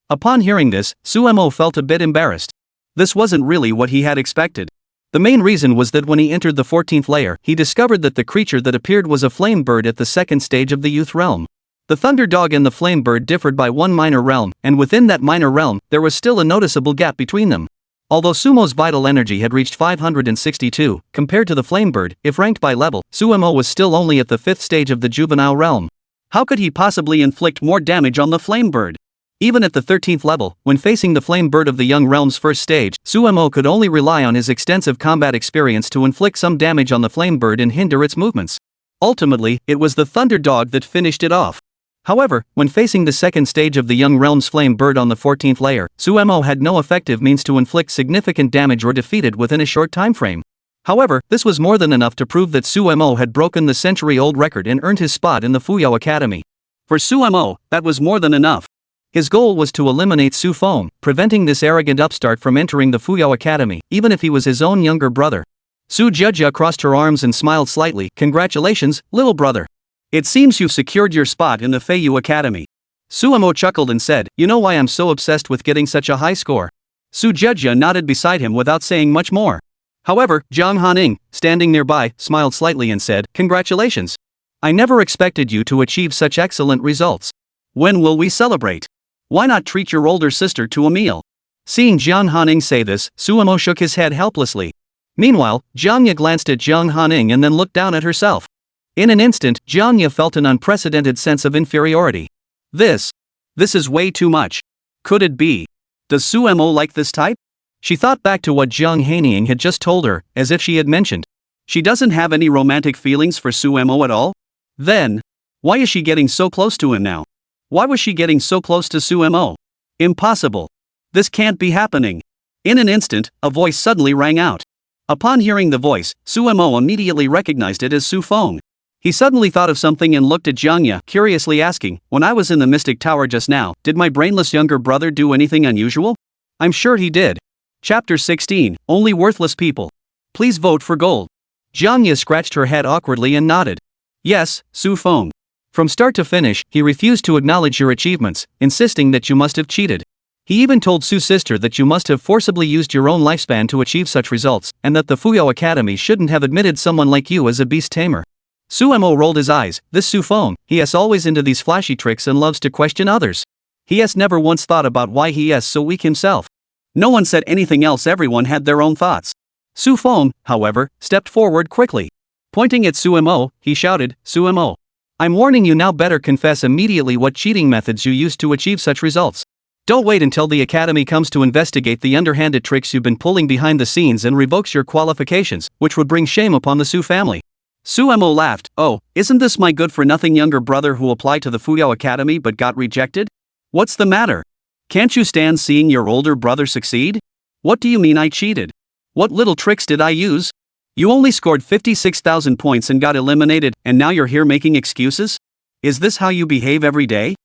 Upon hearing this, Sumo felt a bit embarrassed. This wasn't really what he had expected. The main reason was that when he entered the 14th layer, he discovered that the creature that appeared was a flame bird at the second stage of the youth realm. The thunder dog and the flame bird differed by one minor realm, and within that minor realm, there was still a noticeable gap between them. Although Sumo's vital energy had reached 562, compared to the flame bird, if ranked by level, Sumo was still only at the 5th stage of the juvenile realm. How could he possibly inflict more damage on the flame bird? Even at the 13th level, when facing the flame bird of the young realm's first stage, Sumo could only rely on his extensive combat experience to inflict some damage on the flame bird and hinder its movements. Ultimately, it was the thunder dog that finished it off. However, when facing the second stage of the young realm's flame bird on the 14th layer, Sumo had no effective means to inflict significant damage or defeat it within a short time frame. However, this was more than enough to prove that Sumo had broken the century-old record and earned his spot in the Fuyao Academy. For Sumo, that was more than enough. His goal was to eliminate Xu Feng, preventing this arrogant upstart from entering the Fuyao Academy, even if he was his own younger brother. Su Jia crossed her arms and smiled slightly. "Congratulations, little brother. It seems you've secured your spot in the Feiyu Academy." Sumo chuckled and said, "You know why I'm so obsessed with getting such a high score?" Su Jia nodded beside him without saying much more. However, Jiang Hanying, standing nearby, smiled slightly and said, "Congratulations. I never expected you to achieve such excellent results. When will we celebrate? Why not treat your older sister to a meal?" Seeing Jiang Hanying say this, Sumo shook his head helplessly. Meanwhile, Jiang Ya glanced at Jiang Hanying and then looked down at herself. In an instant, Jiang Ya felt an unprecedented sense of inferiority. This is way too much. Could it be? Does Sumo like this type? She thought back to what Jiang Hanying had just told her, as if she had mentioned. She doesn't have any romantic feelings for Sumo at all? Then, why is she getting so close to him now? Why was she getting so close to Sumo? Impossible. This can't be happening. In an instant, a voice suddenly rang out. Upon hearing the voice, Sumo immediately recognized it as Xu Feng. He suddenly thought of something and looked at Jiang Ya, curiously asking, "When I was in the Mystic Tower just now, did my brainless younger brother do anything unusual?" "I'm sure he did." Chapter 16, Only Worthless People. Please vote for gold. Jiang Ya scratched her head awkwardly and nodded. "Yes, Xu Feng. From start to finish, he refused to acknowledge your achievements, insisting that you must have cheated. He even told Su's sister that you must have forcibly used your own lifespan to achieve such results, and that the Fuyao Academy shouldn't have admitted someone like you as a beast tamer." Sumo rolled his eyes. This Xu Feng, he is always into these flashy tricks and loves to question others. He has never once thought about why he is so weak himself. No one said anything else, everyone had their own thoughts. Xu Feng, however, stepped forward quickly. Pointing at Sumo, he shouted, "Sumo, I'm warning you now, better confess immediately what cheating methods you used to achieve such results." Don't wait until the academy comes to investigate the underhanded tricks you've been pulling behind the scenes and revokes your qualifications, which would bring shame upon the Xu family. Su Mo laughed. Oh, isn't this my good-for-nothing younger brother who applied to the Fuyao Academy but got rejected? What's the matter? Can't you stand seeing your older brother succeed? What do you mean I cheated? What little tricks did I use? You only scored 56,000 points and got eliminated, and now you're here making excuses? Is this how you behave every day?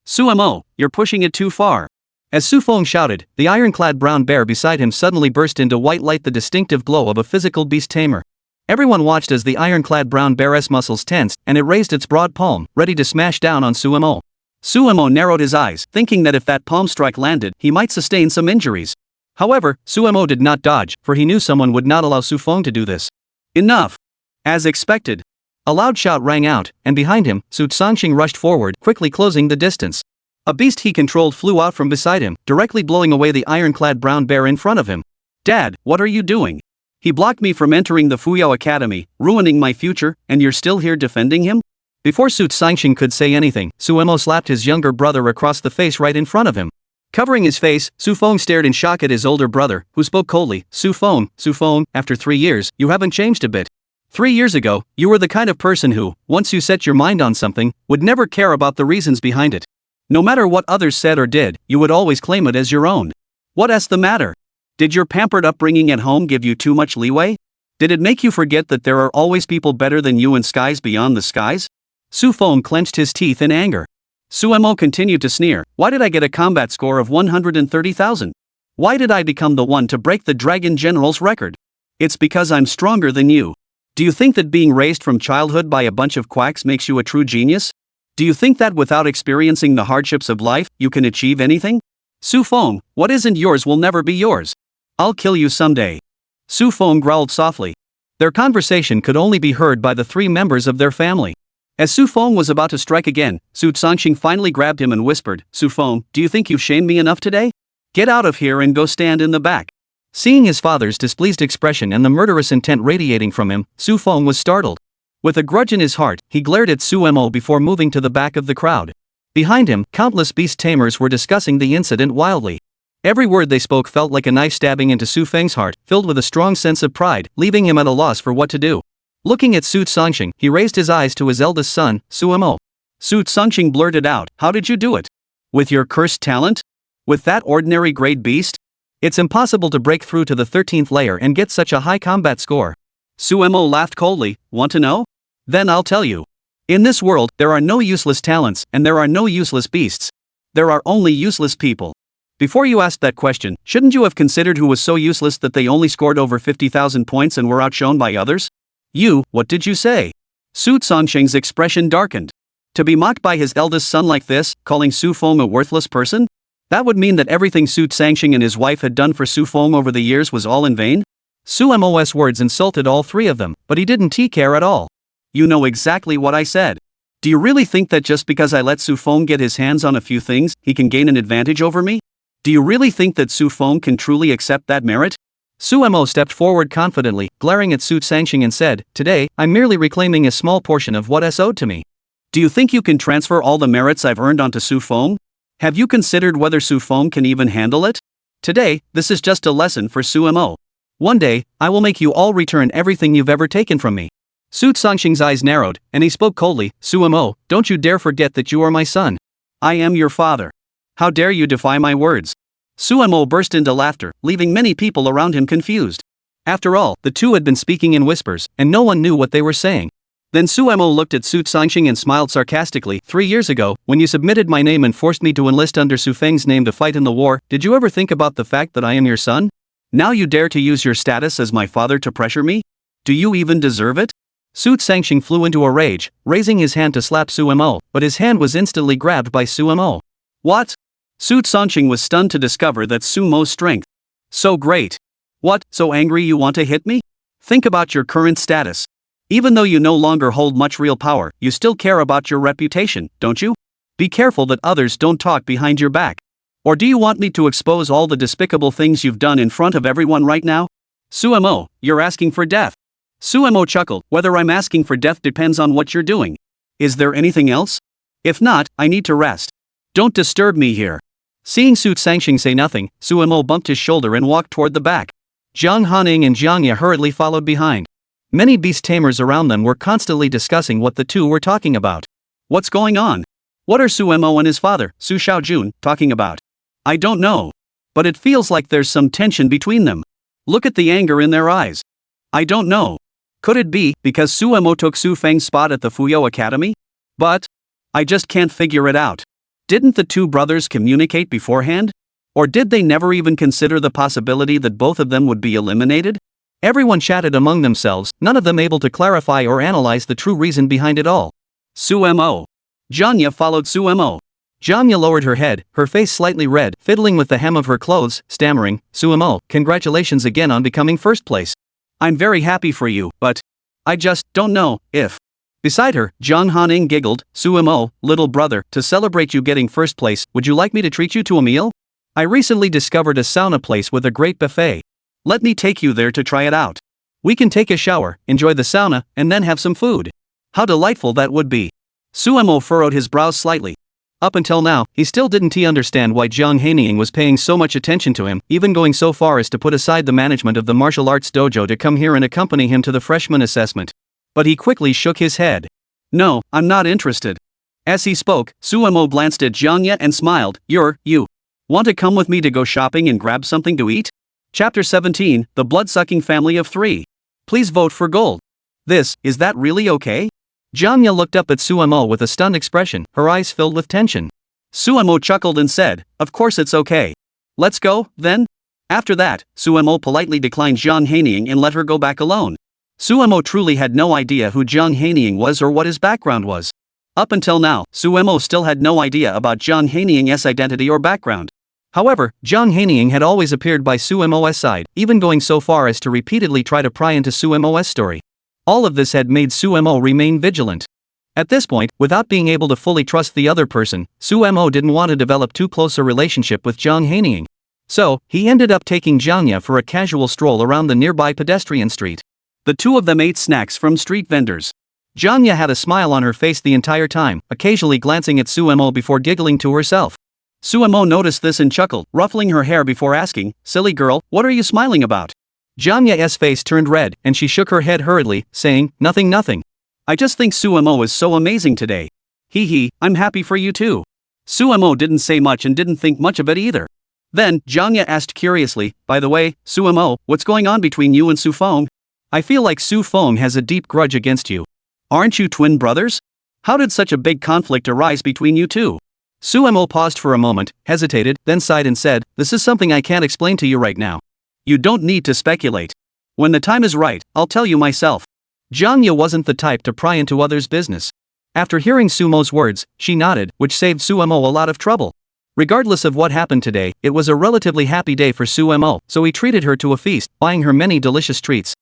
Su Mo, you're pushing it too far. As Xu Feng shouted, the ironclad brown bear beside him suddenly burst into white light, the distinctive glow of a physical beast tamer. Everyone watched as the ironclad brown bear's muscles tensed, and it raised its broad palm, ready to smash down on Su Mo. Su Mo narrowed his eyes, thinking that if that palm strike landed, he might sustain some injuries. However, Su Mo did not dodge, for he knew someone would not allow Xu Feng to do this. Enough! As expected. A loud shout rang out, and behind him, Su Sangxing rushed forward, quickly closing the distance. A beast he controlled flew out from beside him, directly blowing away the ironclad brown bear in front of him. Dad, what are you doing? He blocked me from entering the Fuyao Academy, ruining my future, and you're still here defending him? Before Su Sangxing could say anything, Su Mo slapped his younger brother across the face right in front of him. Covering his face, Xu Feng stared in shock at his older brother, who spoke coldly. Xu Feng, after 3 years, you haven't changed a bit. 3 years ago, you were the kind of person who, once you set your mind on something, would never care about the reasons behind it. No matter what others said or did, you would always claim it as your own. What's the matter? Did your pampered upbringing at home give you too much leeway? Did it make you forget that there are always people better than you in skies beyond the skies? Xu Feng clenched his teeth in anger. Su Mo continued to sneer. Why did I get a combat score of 130,000? Why did I become the one to break the Dragon General's record? It's because I'm stronger than you. Do you think that being raised from childhood by a bunch of quacks makes you a true genius? Do you think that without experiencing the hardships of life, you can achieve anything? Xu Feng, what isn't yours will never be yours. I'll kill you someday. Xu Feng growled softly. Their conversation could only be heard by the 3 members of their family. As Xu Feng was about to strike again, Su Sangxing finally grabbed him and whispered, Xu Feng, do you think you've shamed me enough today? Get out of here and go stand in the back. Seeing his father's displeased expression and the murderous intent radiating from him, Xu Feng was startled. With a grudge in his heart, he glared at Su Mo before moving to the back of the crowd. Behind him, countless beast tamers were discussing the incident wildly. Every word they spoke felt like a knife stabbing into Su Feng's heart, filled with a strong sense of pride, leaving him at a loss for what to do. Looking at Su Sangxing, he raised his eyes to his eldest son, Su Mo. Su Sangxing blurted out, how did you do it? With your cursed talent? With that ordinary grade beast? It's impossible to break through to the 13th layer and get such a high combat score. Su Mo laughed coldly. Want to know? Then I'll tell you. In this world, there are no useless talents, and there are no useless beasts. There are only useless people. Before you asked that question, shouldn't you have considered who was so useless that they only scored over 50,000 points and were outshone by others? You, what did you say? Su Sangxing's expression darkened. To be mocked by his eldest son like this, calling Xu Feng a worthless person? That would mean that everything Su Sangxing and his wife had done for Xu Feng over the years was all in vain? Su Mo's words insulted all 3 of them, but he didn't care at all. You know exactly what I said. Do you really think that just because I let Xu Feng get his hands on a few things, he can gain an advantage over me? Do you really think that Xu Feng can truly accept that merit? Su Mo stepped forward confidently, glaring at Su Sangxing and said, Today, I'm merely reclaiming a small portion of what is owed to me. Do you think you can transfer all the merits I've earned onto Xu Feng? Have you considered whether Xu Feng can even handle it? Today, this is just a lesson for Su Mo. One day, I will make you all return everything you've ever taken from me. Su Sangxing's eyes narrowed, and he spoke coldly, Su Mo, don't you dare forget that you are my son. I am your father. How dare you defy my words? Su Mo burst into laughter, leaving many people around him confused. After all, the 2 had been speaking in whispers, and no one knew what they were saying. Then Su Mo looked at Su Sangxing and smiled sarcastically. 3 years ago, when you submitted my name and forced me to enlist under Su Feng's name to fight in the war, did you ever think about the fact that I am your son? Now you dare to use your status as my father to pressure me? Do you even deserve it? Su Sangxing flew into a rage, raising his hand to slap Su Mo, but his hand was instantly grabbed by Su Mo. What? Su Sangxing was stunned to discover that Su Mo's strength. So great. What, so angry you want to hit me? Think about your current status. Even though you no longer hold much real power, you still care about your reputation, don't you? Be careful that others don't talk behind your back. Or do you want me to expose all the despicable things you've done in front of everyone right now? Su Mo, you're asking for death. Su Mo chuckled. Whether I'm asking for death depends on what you're doing. Is there anything else? If not, I need to rest. Don't disturb me here. Seeing Su Sangxing say nothing, Suemo bumped his shoulder and walked toward the back. Jiang Hanying and Jiang Ya hurriedly followed behind. Many beast tamers around them were constantly discussing what the two were talking about. What's going on? What are Suemo and his father, Su Xiaojun, talking about? I don't know. But it feels like there's some tension between them. Look at the anger in their eyes. I don't know. Could it be because Suemo took Xu Feng's spot at the Fuyou Academy? But I just can't figure it out. Didn't the two brothers communicate beforehand? Or did they never even consider the possibility that both of them would be eliminated? Everyone chatted among themselves, none of them able to clarify or analyze the true reason behind it all. Suemo. Jiang Ya followed Suemo. Jiang Ya lowered her head, her face slightly red, fiddling with the hem of her clothes, stammering, Suemo, congratulations again on becoming first place. I'm very happy for you, but I just don't know if. Beside her, Jiang Hanying giggled, Suemo, little brother, to celebrate you getting first place, would you like me to treat you to a meal? I recently discovered a sauna place with a great buffet. Let me take you there to try it out. We can take a shower, enjoy the sauna, and then have some food. How delightful that would be. Suemo furrowed his brows slightly. Up until now, he still didn't understand why Jiang Hanying was paying so much attention to him, even going so far as to put aside the management of the martial arts dojo to come here and accompany him to the freshman assessment. But he quickly shook his head. No, I'm not interested. As he spoke, Suemo glanced at Jiang Ya and smiled, you want to come with me to go shopping and grab something to eat? Chapter 17, The Blood-Sucking Family of Three. Please vote for gold. Is that really okay? Jiang Ya looked up at Suemo with a stunned expression, her eyes filled with tension. Suemo chuckled and said, of course it's okay. Let's go, then? After that, Suemo politely declined Jiang Hanying and let her go back alone. Suemo truly had no idea who Jiang Hanying was or what his background was. Up until now, Suemo still had no idea about Jiang Hanying's identity or background. However, Jiang Hanying had always appeared by Suemo's side, even going so far as to repeatedly try to pry into Suemo's story. All of this had made Suemo remain vigilant. At this point, without being able to fully trust the other person, Suemo didn't want to develop too close a relationship with Jiang Hanying. So, he ended up taking Jiang Ya for a casual stroll around the nearby pedestrian street. The two of them ate snacks from street vendors. Jiang Ya had a smile on her face the entire time, occasionally glancing at Suemo before giggling to herself. Suemo noticed this and chuckled, ruffling her hair before asking, silly girl, what are you smiling about? Jiang Ya's face turned red, and she shook her head hurriedly, saying, nothing. I just think Suemo is so amazing today. Hee, I'm happy for you too. Suemo didn't say much and didn't think much of it either. Then, Jiang Ya asked curiously, by the way, Suemo, what's going on between you and Xu Feng? I feel like Xu Feng has a deep grudge against you. Aren't you twin brothers? How did such a big conflict arise between you two? Suemo paused for a moment, hesitated, then sighed and said, this is something I can't explain to you right now. You don't need to speculate. When the time is right, I'll tell you myself. Jiang Ya wasn't the type to pry into others' business. After hearing Sumo's words, she nodded, which saved Suemo a lot of trouble. Regardless of what happened today, it was a relatively happy day for Suemo, so he treated her to a feast, buying her many delicious treats.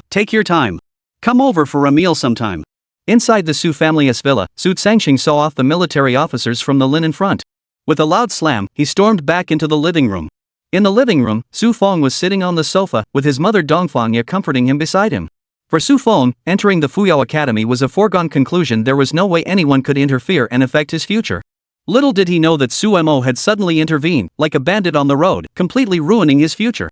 Take your time. Come over for a meal sometime. Inside the Su family's villa, Su Sangxing saw off the military officers from the linen front. With a loud slam, he stormed back into the living room. In the living room, Xu Feng was sitting on the sofa, with his mother Dongfang Ya comforting him beside him. For Xu Feng, entering the Fuyou Academy was a foregone conclusion. There was no way anyone could interfere and affect his future. Little did he know that Suemo had suddenly intervened, like a bandit on the road, completely ruining his future.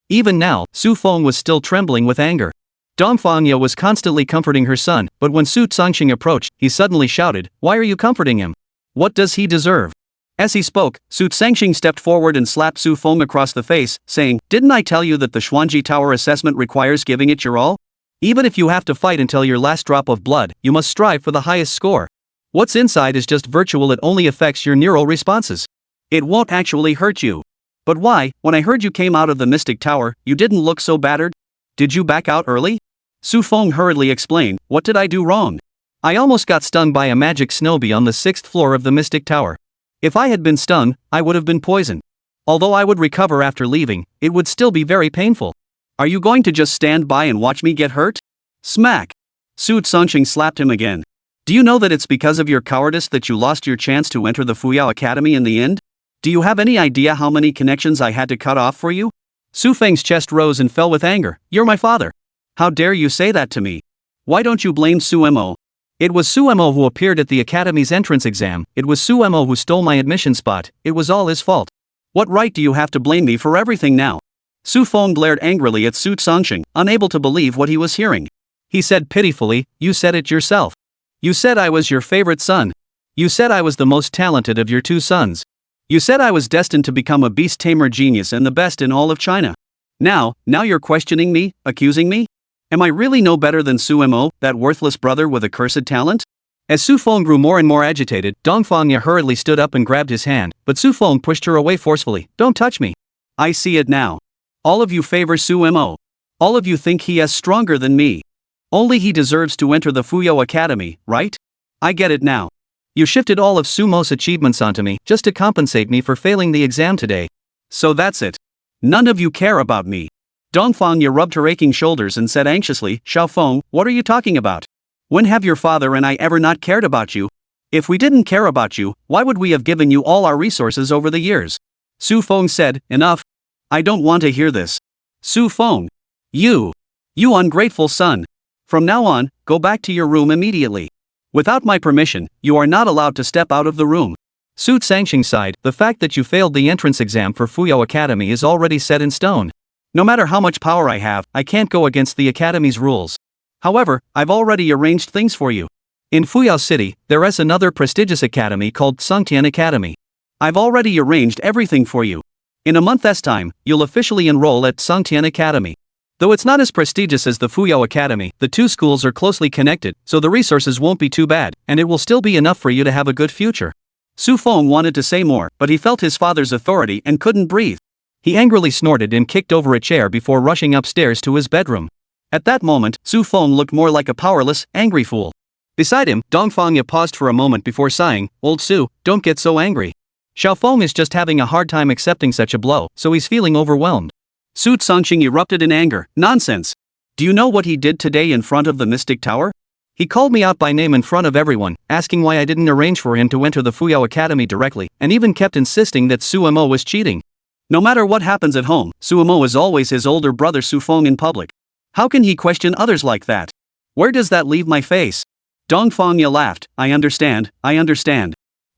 Even now, Xu Feng was still trembling with anger. Dongfang Ya was constantly comforting her son, but when Su Sangxing approached, he suddenly shouted, why are you comforting him? What does he deserve? As he spoke, Su Sangxing stepped forward and slapped Xu Feng across the face, saying, didn't I tell you that the Xuanji Tower assessment requires giving it your all? Even if you have to fight until your last drop of blood, you must strive for the highest score. What's inside is just virtual, it only affects your neural responses. It won't actually hurt you. But why, when I heard you came out of the Mystic Tower, you didn't look so battered? Did you back out early? Xu Feng hurriedly explained, what did I do wrong? I almost got stung by a magic snowbee on the 6th floor of the Mystic Tower. If I had been stung, I would have been poisoned. Although I would recover after leaving, it would still be very painful. Are you going to just stand by and watch me get hurt? Smack! Su Sangxing slapped him again. Do you know that it's because of your cowardice that you lost your chance to enter the Fuyou Academy in the end? Do you have any idea how many connections I had to cut off for you? Su Feng's chest rose and fell with anger. You're my father. How dare you say that to me? Why don't you blame Suemo? It was Suemo who appeared at the Academy's entrance exam, it was Suemo who stole my admission spot, it was all his fault. What right do you have to blame me for everything now? Xu Feng glared angrily at Su Zongxing, unable to believe what he was hearing. He said pitifully, "You said it yourself. You said I was your favorite son. You said I was the most talented of your 2 sons. You said I was destined to become a beast tamer genius and the best in all of China. Now you're questioning me, accusing me? Am I really no better than Su Mo, that worthless brother with accursed talent?" As Su Feng grew more and more agitated, Dongfang Ya hurriedly stood up and grabbed his hand, but Su Feng pushed her away forcefully. "Don't touch me. I see it now. All of you favor Su Mo. All of you think he is stronger than me. Only he deserves to enter the Fuyao Academy, right? I get it now. You shifted all of Sumo's achievements onto me just to compensate me for failing the exam today. So that's it. None of you care about me." Dongfang Ya rubbed her aching shoulders and said anxiously, "Xiao Feng, what are you talking about? When have your father and I ever not cared about you? If we didn't care about you, why would we have given you all our resources over the years?" Su Feng said, "Enough. I don't want to hear this. Su Feng. You ungrateful son. From now on, go back to your room immediately. Without my permission, you are not allowed to step out of the room." Su Zangxing sighed, "The fact that you failed the entrance exam for Fuyao Academy is already set in stone. No matter how much power I have, I can't go against the Academy's rules. However, I've already arranged things for you. In Fuyao City, there is another prestigious academy called Sungtian Academy. I've already arranged everything for you. In a month's time, you'll officially enroll at Sungtian Academy. Though it's not as prestigious as the Fuyao Academy, the 2 schools are closely connected, so the resources won't be too bad, and it will still be enough for you to have a good future." Su Feng wanted to say more, but he felt his father's authority and couldn't breathe. He angrily snorted and kicked over a chair before rushing upstairs to his bedroom. At that moment, Su Feng looked more like a powerless, angry fool. Beside him, Dongfang Ya paused for a moment before sighing, "Old Su, don't get so angry. Xiao Feng is just having a hard time accepting such a blow, so he's feeling overwhelmed." Su Zongxing erupted in anger, "Nonsense! Do you know what he did today in front of the Mystic Tower? He called me out by name in front of everyone, asking why I didn't arrange for him to enter the Fuyao Academy directly, and even kept insisting that Su Mo was cheating. No matter what happens at home, Su Mo is always his older brother Su Feng in public. How can he question others like that? Where does that leave my face?" Dongfang Ya laughed, I understand.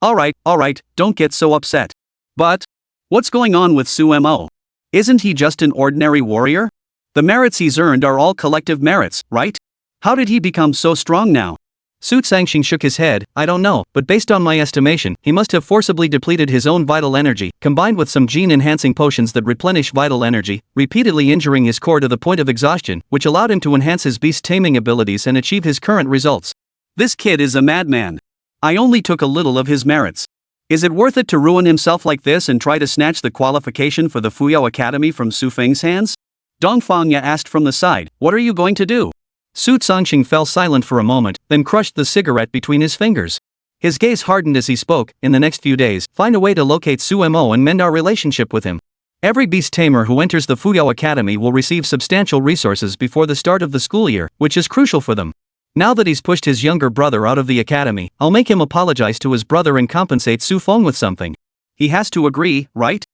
Alright, don't get so upset. But what's going on with Su Mo? Isn't he just an ordinary warrior? The merits he's earned are all collective merits, right? How did he become so strong now?" Su Zangxing shook his head, "I don't know, but based on my estimation, he must have forcibly depleted his own vital energy, combined with some gene-enhancing potions that replenish vital energy, repeatedly injuring his core to the point of exhaustion, which allowed him to enhance his beast-taming abilities and achieve his current results. This kid is a madman. I only took a little of his merits. Is it worth it to ruin himself like this and try to snatch the qualification for the Fuyao Academy from Su Feng's hands?" Dongfang Ya asked from the side, "What are you going to do?" Su Zongxing fell silent for a moment, then crushed the cigarette between his fingers. His gaze hardened as he spoke, "In the next few days, find a way to locate Su Mo and mend our relationship with him. Every beast tamer who enters the Fuyao Academy will receive substantial resources before the start of the school year, which is crucial for them. Now that he's pushed his younger brother out of the academy, I'll make him apologize to his brother and compensate Su Feng with something. He has to agree, right?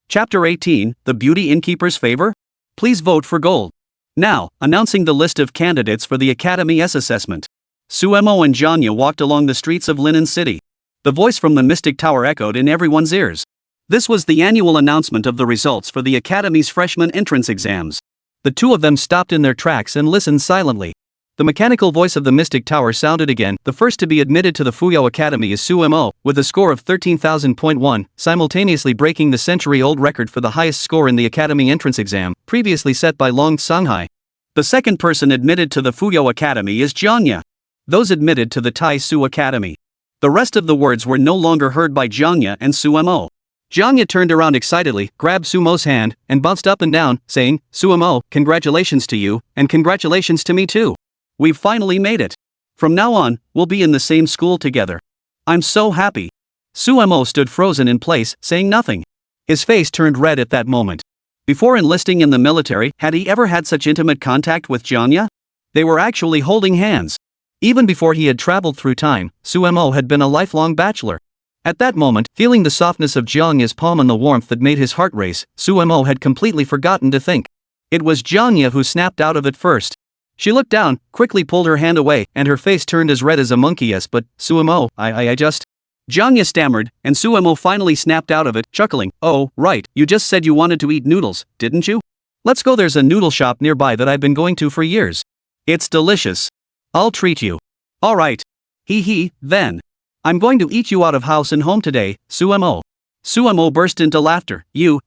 Chapter 18, The Beauty Innkeeper's Favor? Please vote for gold. Now, announcing the list of candidates for the Academy-S assessment. Su Mo and Jiang Ya walked along the streets of Linen City. The voice from the Mystic Tower echoed in everyone's ears. This was the annual announcement of the results for the Academy's freshman entrance exams. The 2 of them stopped in their tracks and listened silently. The mechanical voice of the Mystic Tower sounded again. The first to be admitted to the Fuyao Academy is Su Mo, with a score of 13,000.1, simultaneously breaking the century-old record for the highest score in the Academy entrance exam, previously set by Long Sanghai. The second person admitted to the Fuyao Academy is Jiang Ya. Those admitted to the Tai Su Academy. The rest of the words were no longer heard by Jiang Ya and Su Mo. Jiang Ya turned around excitedly, grabbed Su Mo's hand, and bounced up and down, saying, "Su Mo, congratulations to you, and congratulations to me too. We've finally made it. From now on, we'll be in the same school together. I'm so happy." Su Mo stood frozen in place, saying nothing. His face turned red at that moment. Before enlisting in the military, had he ever had such intimate contact with Jiang Ya? They were actually holding hands. Even before he had traveled through time, Su Mo had been a lifelong bachelor. At that moment, feeling the softness of Jiang Ya's palm and the warmth that made his heart race, Su Mo had completely forgotten to think. It was Jiang Ya who snapped out of it first. She looked down, quickly pulled her hand away, and her face turned as red as a monkey. "Yes, but, Su Mo, I just..." Jiang Ya stammered, and Suemo finally snapped out of it, chuckling. Oh, right, you just said you wanted to eat noodles, didn't you? Let's go, there's a noodle shop nearby that I've been going to for years. It's delicious. I'll treat you. Alright. Hee, then. I'm going to eat you out of house and home today, Suemo. Suemo burst into laughter. You.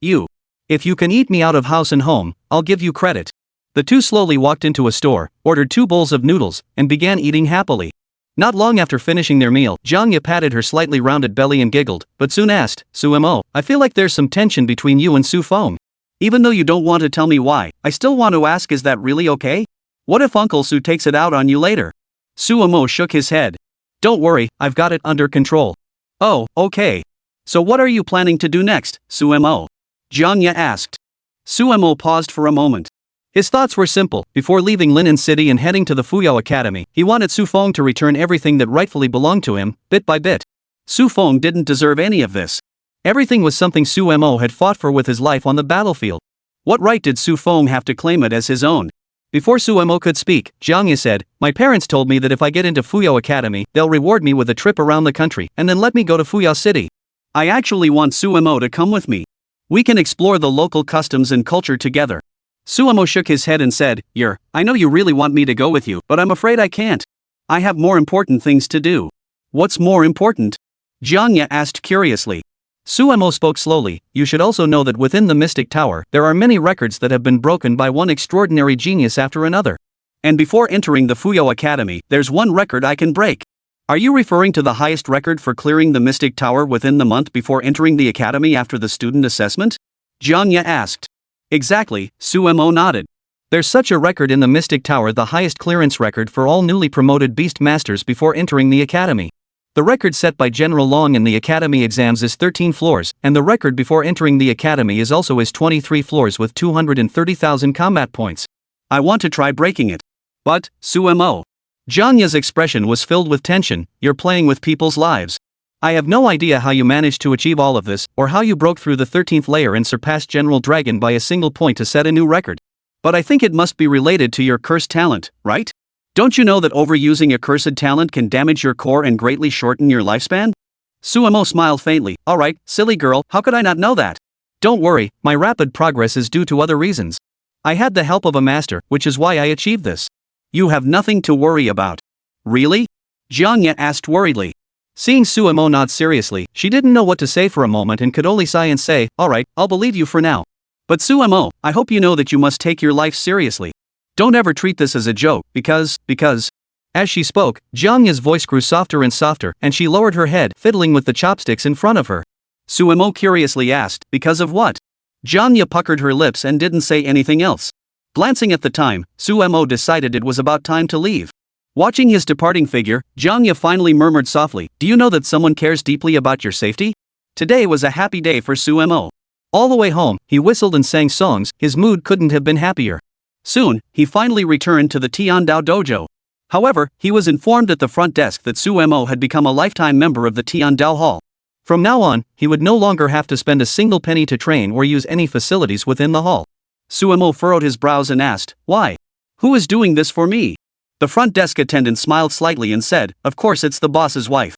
If you can eat me out of house and home, I'll give you credit. The two slowly walked into a store, ordered 2 bowls of noodles, and began eating happily. Not long after finishing their meal, Jiang Ya patted her slightly rounded belly and giggled, but soon asked, Suemo, I feel like there's some tension between you and Xu Feng. Even though you don't want to tell me why, I still want to ask, is that really okay? What if Uncle Su takes it out on you later? Suemo shook his head. Don't worry, I've got it under control. Oh, okay. So what are you planning to do next, Suemo? Jiang Ya asked. Suemo paused for a moment. His thoughts were simple. Before leaving Linen City and heading to the Fuyao Academy, he wanted Xu Feng to return everything that rightfully belonged to him, bit by bit. Xu Feng didn't deserve any of this. Everything was something Suemo had fought for with his life on the battlefield. What right did Xu Feng have to claim it as his own? Before Suemo could speak, Jiang Ya said, my parents told me that if I get into Fuyao Academy, they'll reward me with a trip around the country and then let me go to Fuyao City. I actually want Suemo to come with me. We can explore the local customs and culture together. Suemo shook his head and said, I know you really want me to go with you, but I'm afraid I can't. I have more important things to do. What's more important? Jiang Ya asked curiously. Suemo spoke slowly. You should also know that within the Mystic Tower, there are many records that have been broken by one extraordinary genius after another. And before entering the Fuyao Academy, there's one record I can break. Are you referring to the highest record for clearing the Mystic Tower within the month before entering the academy after the student assessment? Jiang Ya asked. Exactly, Suemo nodded. There's such a record in the Mystic Tower, the highest clearance record for all newly promoted beast masters before entering the academy. The record set by General Long in the academy exams is 13 floors, and the record before entering the academy is 23 floors with 230,000 combat points. I want to try breaking it. But, Suemo. Jiang Ya's expression was filled with tension. You're playing with people's lives. I have no idea how you managed to achieve all of this, or how you broke through the 13th layer and surpassed General Dragon by a single point to set a new record. But I think it must be related to your cursed talent, right? Don't you know that overusing a cursed talent can damage your core and greatly shorten your lifespan? Suemo smiled faintly. Alright, silly girl, how could I not know that? Don't worry, my rapid progress is due to other reasons. I had the help of a master, which is why I achieved this. You have nothing to worry about. Really? Jiang Ya asked worriedly. Seeing Suemo nod seriously, she didn't know what to say for a moment and could only sigh and say, alright, I'll believe you for now. But Suemo, I hope you know that you must take your life seriously. Don't ever treat this as a joke, because. As she spoke, Jiang Ya's voice grew softer and softer, and she lowered her head, fiddling with the chopsticks in front of her. Suemo curiously asked, because of what? Jiang Ya puckered her lips and didn't say anything else. Glancing at the time, Suemo decided it was about time to leave. Watching his departing figure, Jiang Ya finally murmured softly, do you know that someone cares deeply about your safety? Today was a happy day for Suemo. All the way home, he whistled and sang songs, his mood couldn't have been happier. Soon, he finally returned to the Tiandao dojo. However, he was informed at the front desk that Suemo had become a lifetime member of the Tiandao Hall. From now on, he would no longer have to spend a single penny to train or use any facilities within the hall. Suemo furrowed his brows and asked, why? Who is doing this for me? The front desk attendant smiled slightly and said, of course it's the boss's wife.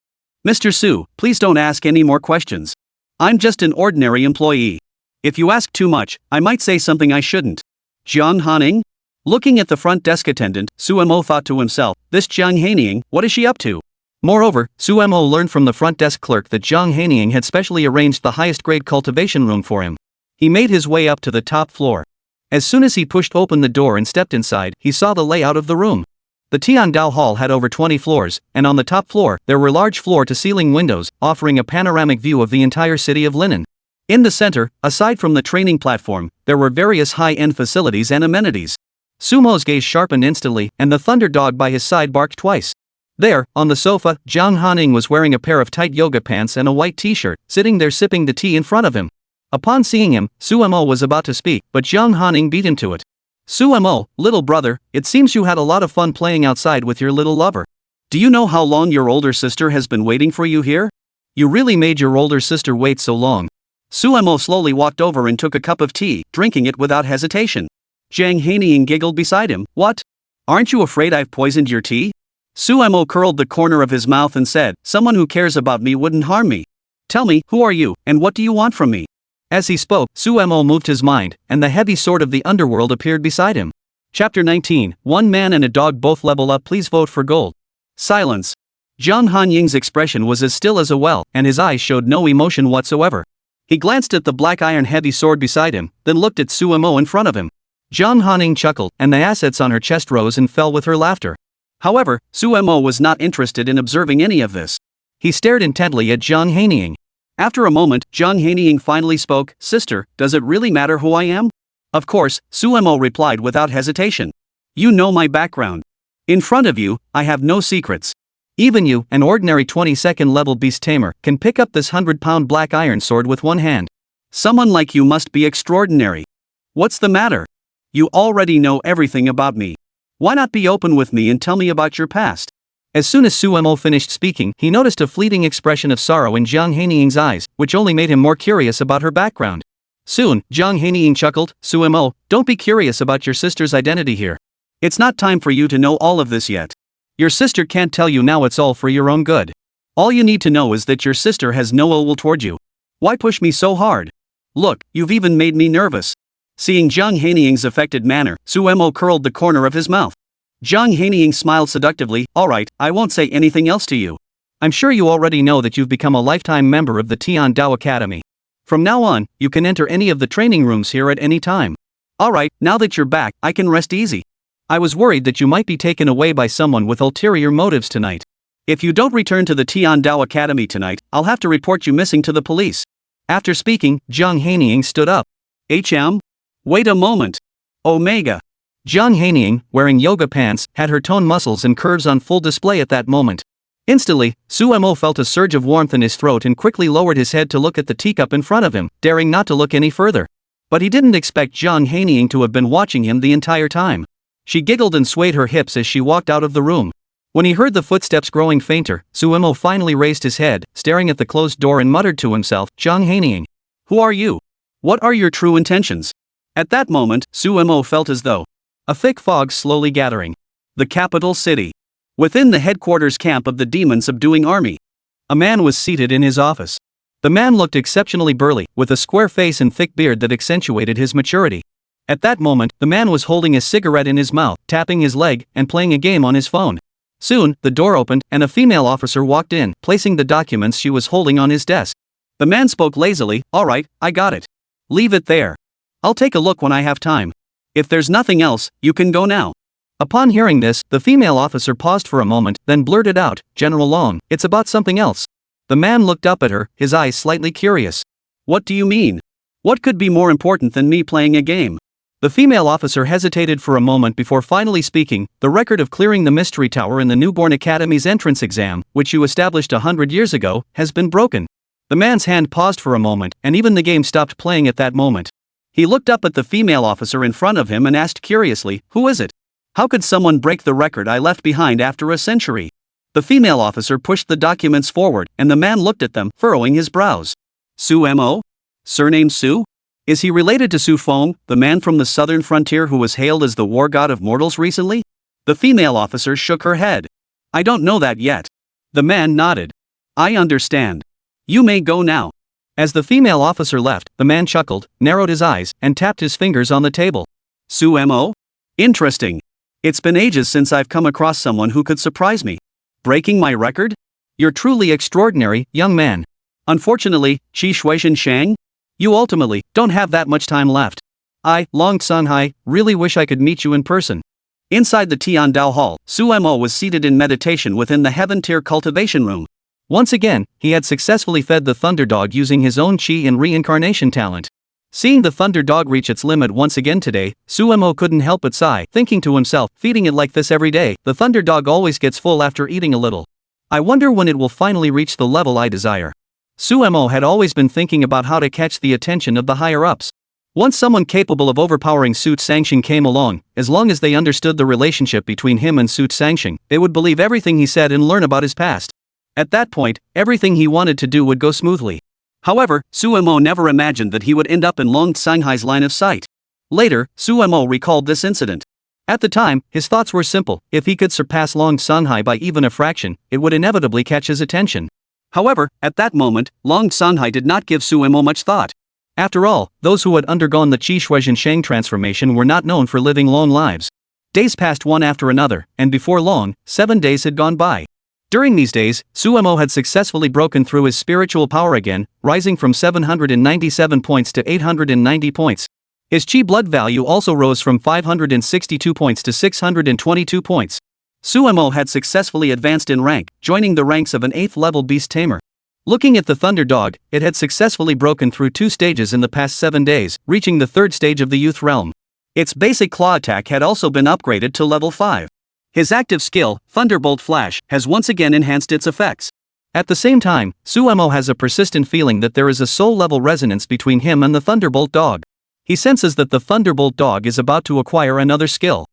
Mr. Su, please don't ask any more questions. I'm just an ordinary employee. If you ask too much, I might say something I shouldn't. Jiang Hanying? Looking at the front desk attendant, Suemo thought to himself, this Jiang Hanying, what is she up to? Moreover, Suemo learned from the front desk clerk that Jiang Hanying had specially arranged the highest grade cultivation room for him. He made his way up to the top floor. As soon as he pushed open the door and stepped inside, he saw the layout of the room. The Tiandao Hall had over 20 floors, and on the top floor, there were large floor-to-ceiling windows, offering a panoramic view of the entire city of Linen. In the center, aside from the training platform, there were various high-end facilities and amenities. Sumo's gaze sharpened instantly, and the thunder dog by his side barked twice. There, on the sofa, Jiang Hanying was wearing a pair of tight yoga pants and a white t-shirt, sitting there sipping the tea in front of him. Upon seeing him, Suemo was about to speak, but Jiang Hanying beat him to it. Suemo, little brother, it seems you had a lot of fun playing outside with your little lover. Do you know how long your older sister has been waiting for you here? You really made your older sister wait so long. Suemo slowly walked over and took a cup of tea, drinking it without hesitation. Jiang Hanying giggled beside him. What? Aren't you afraid I've poisoned your tea? Suemo curled the corner of his mouth and said, "Someone who cares about me wouldn't harm me. Tell me, who are you, and what do you want from me?" As he spoke, Suemo moved his mind, and the heavy sword of the underworld appeared beside him. Chapter 19, One man and a dog both level up, please vote for gold. Silence. Jiang Hanying's expression was as still as a well, and his eyes showed no emotion whatsoever. He glanced at the black iron heavy sword beside him, then looked at Suemo in front of him. Jiang Hanying chuckled, and the assets on her chest rose and fell with her laughter. However, Suemo was not interested in observing any of this. He stared intently at Jiang Hanying. After a moment, Jiang Hanying finally spoke, "Sister, does it really matter who I am?" "Of course," Suemo replied without hesitation. "You know my background. In front of you, I have no secrets. Even you, an ordinary 22nd level beast tamer, can pick up this 100-pound black iron sword with one hand. Someone like you must be extraordinary. What's the matter? You already know everything about me. Why not be open with me and tell me about your past?" As soon as Suemo finished speaking, he noticed a fleeting expression of sorrow in Jiang Hanying's eyes, which only made him more curious about her background. Soon, Jiang Hanying chuckled, "Suemo, don't be curious about your sister's identity here. It's not time for you to know all of this yet. Your sister can't tell you now, it's all for your own good. All you need to know is that your sister has no ill will toward you. Why push me so hard? Look, you've even made me nervous." Seeing Jiang Hanying's affected manner, Suemo curled the corner of his mouth. Jiang Hanying smiled seductively, "Alright, I won't say anything else to you. I'm sure you already know that you've become a lifetime member of the Tian Dao Academy. From now on, you can enter any of the training rooms here at any time. Alright, now that you're back, I can rest easy. I was worried that you might be taken away by someone with ulterior motives tonight. If you don't return to the Tian Dao Academy tonight, I'll have to report you missing to the police." After speaking, Jiang Hanying stood up. Wait a moment. Omega. Jiang Hanying, wearing yoga pants, had her toned muscles and curves on full display at that moment. Instantly, Suemo felt a surge of warmth in his throat and quickly lowered his head to look at the teacup in front of him, daring not to look any further. But he didn't expect Jiang Hanying to have been watching him the entire time. She giggled and swayed her hips as she walked out of the room. When he heard the footsteps growing fainter, Suemo finally raised his head, staring at the closed door, and muttered to himself, "Jiang Hanying. Who are you? What are your true intentions?" At that moment, Suemo felt as though a thick fog slowly gathering. The capital city. Within the headquarters camp of the demon subduing army. A man was seated in his office. The man looked exceptionally burly, with a square face and thick beard that accentuated his maturity. At that moment, the man was holding a cigarette in his mouth, tapping his leg, and playing a game on his phone. Soon, the door opened, and a female officer walked in, placing the documents she was holding on his desk. The man spoke lazily, "Alright, I got it. Leave it there. I'll take a look when I have time. If there's nothing else, you can go now." Upon hearing this, the female officer paused for a moment, then blurted out, "General Long, it's about something else." The man looked up at her, his eyes slightly curious. "What do you mean? What could be more important than me playing a game?" The female officer hesitated for a moment before finally speaking. "The record of clearing the Mystery Tower in the Newborn Academy's entrance exam, which you established 100 years ago, has been broken." The man's hand paused for a moment, and even the game stopped playing at that moment. He looked up at the female officer in front of him and asked curiously, "Who is it? How could someone break the record I left behind after a century?" The female officer pushed the documents forward, and the man looked at them, furrowing his brows. "Suemo? Surname Su? Is he related to Xu Feng, the man from the southern frontier who was hailed as the war god of mortals recently?" The female officer shook her head. "I don't know that yet." The man nodded. "I understand. You may go now." As the female officer left, the man chuckled, narrowed his eyes, and tapped his fingers on the table. "Suemo? Interesting. It's been ages since I've come across someone who could surprise me. Breaking my record? You're truly extraordinary, young man. Unfortunately, Qi Shuishan Shang? You ultimately don't have that much time left. I, Long Sunhai, really wish I could meet you in person." Inside the Tian Dao Hall, Suemo was seated in meditation within the Heaven-tier cultivation room. Once again, he had successfully fed the Thunder Dog using his own Qi and reincarnation talent. Seeing the Thunder Dog reach its limit once again today, Suemo couldn't help but sigh, thinking to himself, feeding it like this every day, the Thunder Dog always gets full after eating a little. I wonder when it will finally reach the level I desire. Suemo had always been thinking about how to catch the attention of the higher-ups. Once someone capable of overpowering Su Sangxing came along, as long as they understood the relationship between him and Su Sangxing, they would believe everything he said and learn about his past. At that point, everything he wanted to do would go smoothly. However, Suemo never imagined that he would end up in Long Sanghai's line of sight. Later, Suemo recalled this incident. At the time, his thoughts were simple: if he could surpass Long Sanhai by even a fraction, it would inevitably catch his attention. However, at that moment, Long Sanhai did not give Suemo much thought. After all, those who had undergone the Qi Shuizhen Sheng transformation were not known for living long lives. Days passed one after another, and before long, 7 days had gone by. During these days, Suemo had successfully broken through his spiritual power again, rising from 797 points to 890 points. His Qi blood value also rose from 562 points to 622 points. Suemo had successfully advanced in rank, joining the ranks of an 8th-level beast tamer. Looking at the Thunder Dog, it had successfully broken through 2 stages in the past 7 days, reaching the 3rd stage of the Youth Realm. Its basic claw attack had also been upgraded to level 5. His active skill, Thunderbolt Flash, has once again enhanced its effects. At the same time, Suemo has a persistent feeling that there is a soul-level resonance between him and the Thunderbolt Dog. He senses that the Thunderbolt Dog is about to acquire another skill.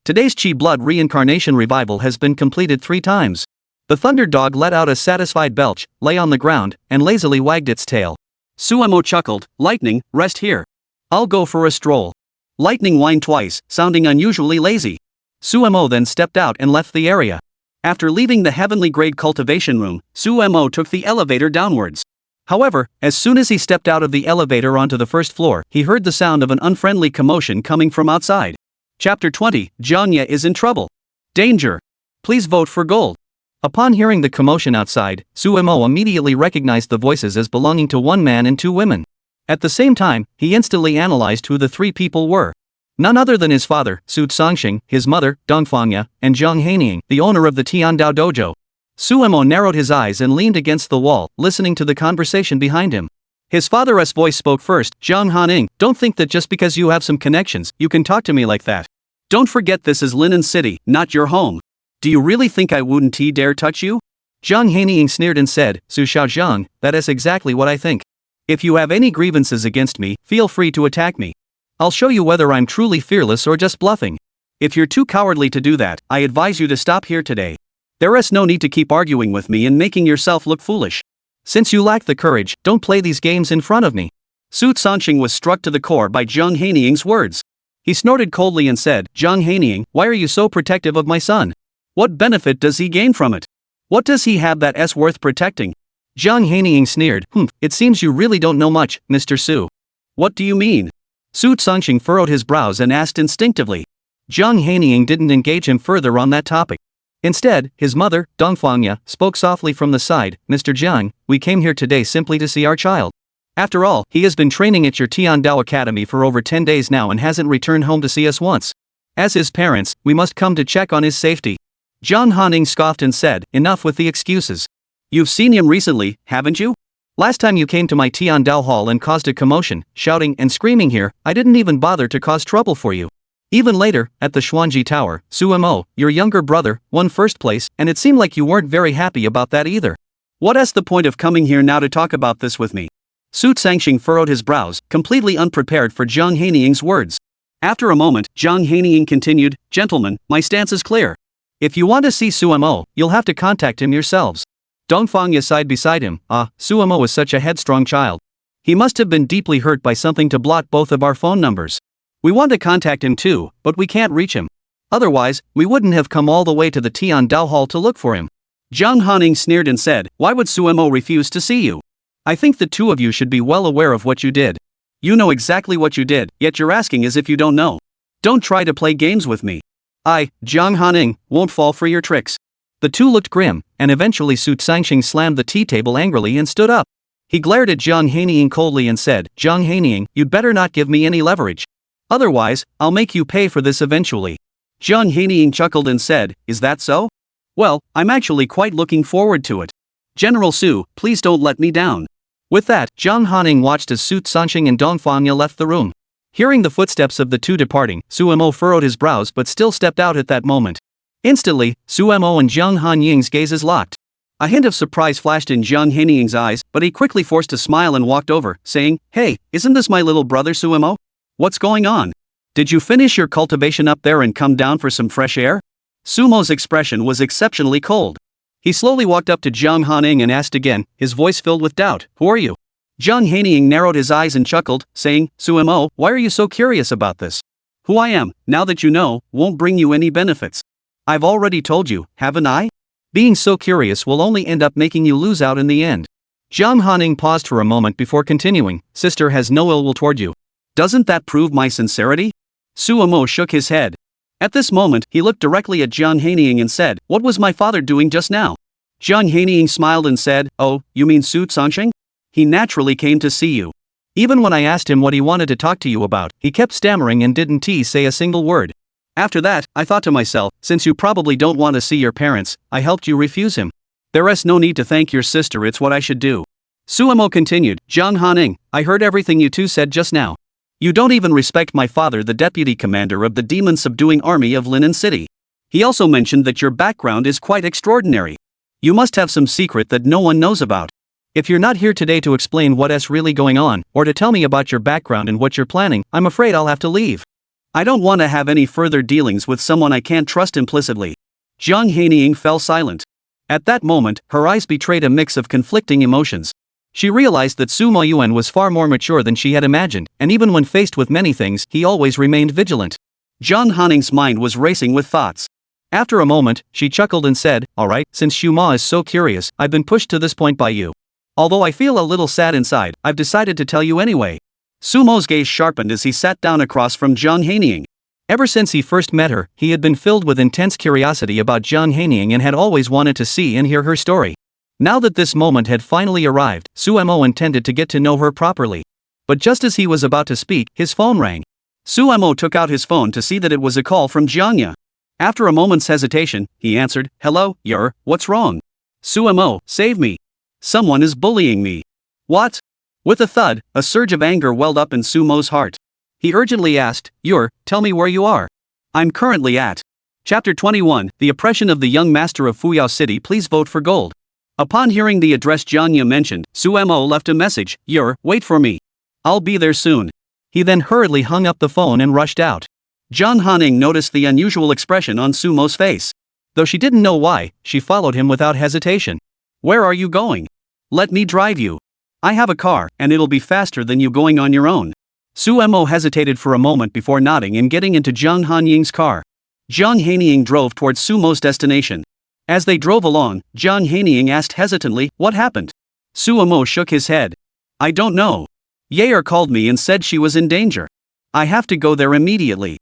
Today's Qi Blood Reincarnation Revival has been completed 3 times. The Thunder Dog let out a satisfied belch, lay on the ground, and lazily wagged its tail. Suemo chuckled, "Lightning, rest here. I'll go for a stroll." Lightning whined twice, sounding unusually lazy. Suemo then stepped out and left the area. After leaving the heavenly grade cultivation room, Suemo took the elevator downwards. However, as soon as he stepped out of the elevator onto the 1st floor, he heard the sound of an unfriendly commotion coming from outside. Chapter 20, Jiang Ya is in trouble. Danger. Please vote for gold. Upon hearing the commotion outside, Suemo immediately recognized the voices as belonging to 1 man and 2 women. At the same time, he instantly analyzed who the 3 people were. None other than his father, Su Tsangxing, his mother, Dongfang Ya, and Jiang Hanying, the owner of the Tiandao Dojo. Suemo narrowed his eyes and leaned against the wall, listening to the conversation behind him. His father's voice spoke first. "Jiang Hanying, don't think that just because you have some connections, you can talk to me like that. Don't forget this is Linen City, not your home. Do you really think I wouldn't dare touch you?" Jiang Hanying sneered and said, "Su Xiaozhang, that is exactly what I think. If you have any grievances against me, feel free to attack me. I'll show you whether I'm truly fearless or just bluffing. If you're too cowardly to do that, I advise you to stop here today. There is no need to keep arguing with me and making yourself look foolish. Since you lack the courage, don't play these games in front of me." Su Tsangxing was struck to the core by Jiang Hanying's words. He snorted coldly and said, "Jiang Hanying, why are you so protective of my son? What benefit does he gain from it? What does he have that's worth protecting?" Jiang Hanying sneered, "It seems you really don't know much, Mr. Su." "What do you mean?" Su Tsangxing furrowed his brows and asked instinctively. Jiang Hanying didn't engage him further on that topic. Instead, his mother, Dongfang Ya, spoke softly from the side, "Mr. Jiang, we came here today simply to see our child. After all, he has been training at your Tiandao Academy for over 10 days now and hasn't returned home to see us once. As his parents, we must come to check on his safety." Jiang Hanying scoffed and said, "Enough with the excuses. You've seen him recently, haven't you? Last time you came to my Tiandao Hall and caused a commotion, shouting and screaming here, I didn't even bother to cause trouble for you. Even later, at the Xuanji Tower, Suemo, your younger brother, won 1st place, and it seemed like you weren't very happy about that either. What's the point of coming here now to talk about this with me?" Su Tsangxing furrowed his brows, completely unprepared for Jiang Hanying's words. After a moment, Jiang Hanying continued, "Gentlemen, my stance is clear. If you want to see Suemo, you'll have to contact him yourselves." Dongfang Ya sighed beside him. Suemo is such a headstrong child. He must have been deeply hurt by something to blot both of our phone numbers. We want to contact him too, but we can't reach him. Otherwise, we wouldn't have come all the way to the Tiandao Hall to look for him." Jiang Hanying sneered and said, "Why would Suemo refuse to see you? I think the 2 of you should be well aware of what you did. You know exactly what you did, yet you're asking as if you don't know. Don't try to play games with me. I, Jiang Hanying, won't fall for your tricks." The 2 looked grim, and eventually Su Tsangxing slammed the tea table angrily and stood up. He glared at Jiang Hanying coldly and said, "Jiang Hanying, you'd better not give me any leverage. Otherwise, I'll make you pay for this eventually." Jiang Hanying chuckled and said, "Is that so? Well, I'm actually quite looking forward to it. General Su, please don't let me down." With that, Jiang Hanying watched as Su Tsangxing and Dongfang Ya left the room. Hearing the footsteps of the 2 departing, Suemo furrowed his brows but still stepped out at that moment. Instantly, Suemo and Jiang Hanying's gazes locked. A hint of surprise flashed in Jiang Hanying's eyes, but he quickly forced a smile and walked over, saying, "Hey, isn't this my little brother Suemo? What's going on? Did you finish your cultivation up there and come down for some fresh air?" Sumo's expression was exceptionally cold. He slowly walked up to Jiang Hanying and asked again, his voice filled with doubt, "Who are you?" Jiang Hanying narrowed his eyes and chuckled, saying, "Suemo, why are you so curious about this? Who I am, now that you know, won't bring you any benefits. I've already told you, haven't I? Being so curious will only end up making you lose out in the end. Jiang Hanying paused for a moment before continuing, sister has no ill will toward you. Doesn't that prove my sincerity? Suemo shook his head. At this moment, he looked directly at Jiang Hanying and said, what was my father doing just now? Jiang Hanying smiled and said, oh, you mean Su Sansheng? He naturally came to see you. Even when I asked him what he wanted to talk to you about, he kept stammering and didn't say a single word. After that, I thought to myself, since you probably don't want to see your parents, I helped you refuse him. There's no need to thank your sister, it's what I should do. Suemo continued, Jiang Hanying, I heard everything you two said just now. You don't even respect my father, the deputy commander of the demon-subduing army of Linen City. He also mentioned that your background is quite extraordinary. You must have some secret that no one knows about. If you're not here today to explain what's really going on, or to tell me about your background and what you're planning, I'm afraid I'll have to leave. I don't want to have any further dealings with someone I can't trust implicitly. Jiang Hanying fell silent. At that moment, her eyes betrayed a mix of conflicting emotions. She realized that Su Moyuan was far more mature than she had imagined, and even when faced with many things, he always remained vigilant. Jiang Hanying's mind was racing with thoughts. After a moment, she chuckled and said, alright, since Xu Ma is so curious, I've been pushed to this point by you. Although I feel a little sad inside, I've decided to tell you anyway. Sumo's gaze sharpened as he sat down across from Jiang Hanying. Ever since he first met her, he had been filled with intense curiosity about Jiang Hanying and had always wanted to see and hear her story. Now that this moment had finally arrived, Suemo intended to get to know her properly. But just as he was about to speak, his phone rang. Suemo took out his phone to see that it was a call from Jiang Ya. After a moment's hesitation, he answered, hello, Yer, what's wrong? Suemo, save me. Someone is bullying me. What? With a thud, a surge of anger welled up in Sumo's heart. He urgently asked, Yer, tell me where you are. I'm currently at. Chapter 21, The Oppression of the Young Master of Fuyao City. Please vote for gold. Upon hearing the address Jiang Ya mentioned, Suemo left a message, Yer, wait for me. I'll be there soon. He then hurriedly hung up the phone and rushed out. Jiang Hanying noticed the unusual expression on Sumo's face. Though she didn't know why, she followed him without hesitation. Where are you going? Let me drive you. I have a car, and it'll be faster than you going on your own. Suemo hesitated for a moment before nodding and getting into Jiang Hanying's car. Jiang Hanying drove towards Sumo's destination. As they drove along, Jiang Hanying asked hesitantly, what happened? Suemo shook his head. I don't know. Yair called me and said she was in danger. I have to go there immediately.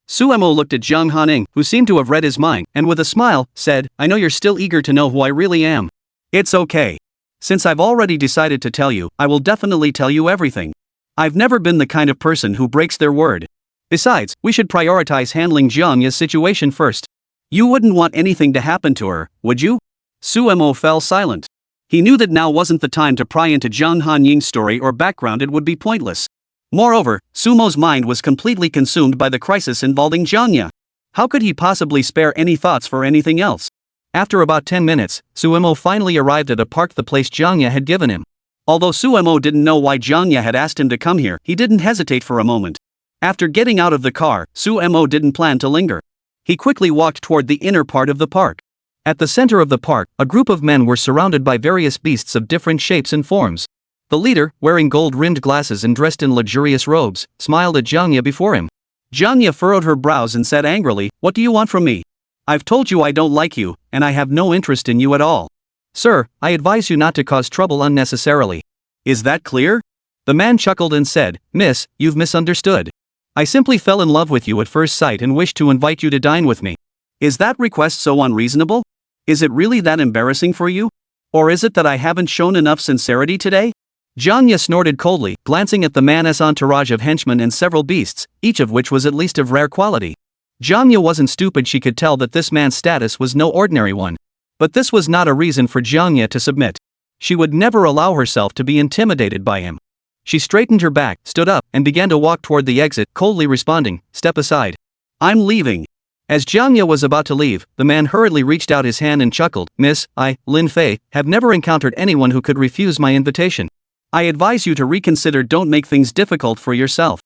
Suemo looked at Jiang Hanying, who seemed to have read his mind, and with a smile, said, I know you're still eager to know who I really am. It's okay. Since I've already decided to tell you, I will definitely tell you everything. I've never been the kind of person who breaks their word. Besides, we should prioritize handling Jiang Ya's situation first. You wouldn't want anything to happen to her, would you? Suemo fell silent. He knew that now wasn't the time to pry into Jiang Hanying's story or background, it would be pointless. Moreover, Sumo's mind was completely consumed by the crisis involving Jiang Ya. How could he possibly spare any thoughts for anything else? After about 10 minutes, Suemo finally arrived at a park, the place Jiang Ya had given him. Although Suemo didn't know why Jiang Ya had asked him to come here, he didn't hesitate for a moment. After getting out of the car, Suemo didn't plan to linger. He quickly walked toward the inner part of the park. At the center of the park, a group of men were surrounded by various beasts of different shapes and forms. The leader, wearing gold-rimmed glasses and dressed in luxurious robes, smiled at Jiang Ya before him. Jiang Ya furrowed her brows and said angrily, what do you want from me? I've told you I don't like you, and I have no interest in you at all. Sir, I advise you not to cause trouble unnecessarily. Is that clear? The man chuckled and said, Miss, you've misunderstood. I simply fell in love with you at first sight and wished to invite you to dine with me. Is that request so unreasonable? Is it really that embarrassing for you? Or is it that I haven't shown enough sincerity today? Jiang Ya snorted coldly, glancing at the man's entourage of henchmen and several beasts, each of which was at least of rare quality. Jiang Ya wasn't stupid, she could tell that this man's status was no ordinary one. But this was not a reason for Jiang Ya to submit. She would never allow herself to be intimidated by him. She straightened her back, stood up, and began to walk toward the exit, coldly responding, step aside. I'm leaving. As Jiang Ya was about to leave, the man hurriedly reached out his hand and chuckled, Miss, I, Lin Fe, have never encountered anyone who could refuse my invitation. I advise you to reconsider, don't make things difficult for yourself.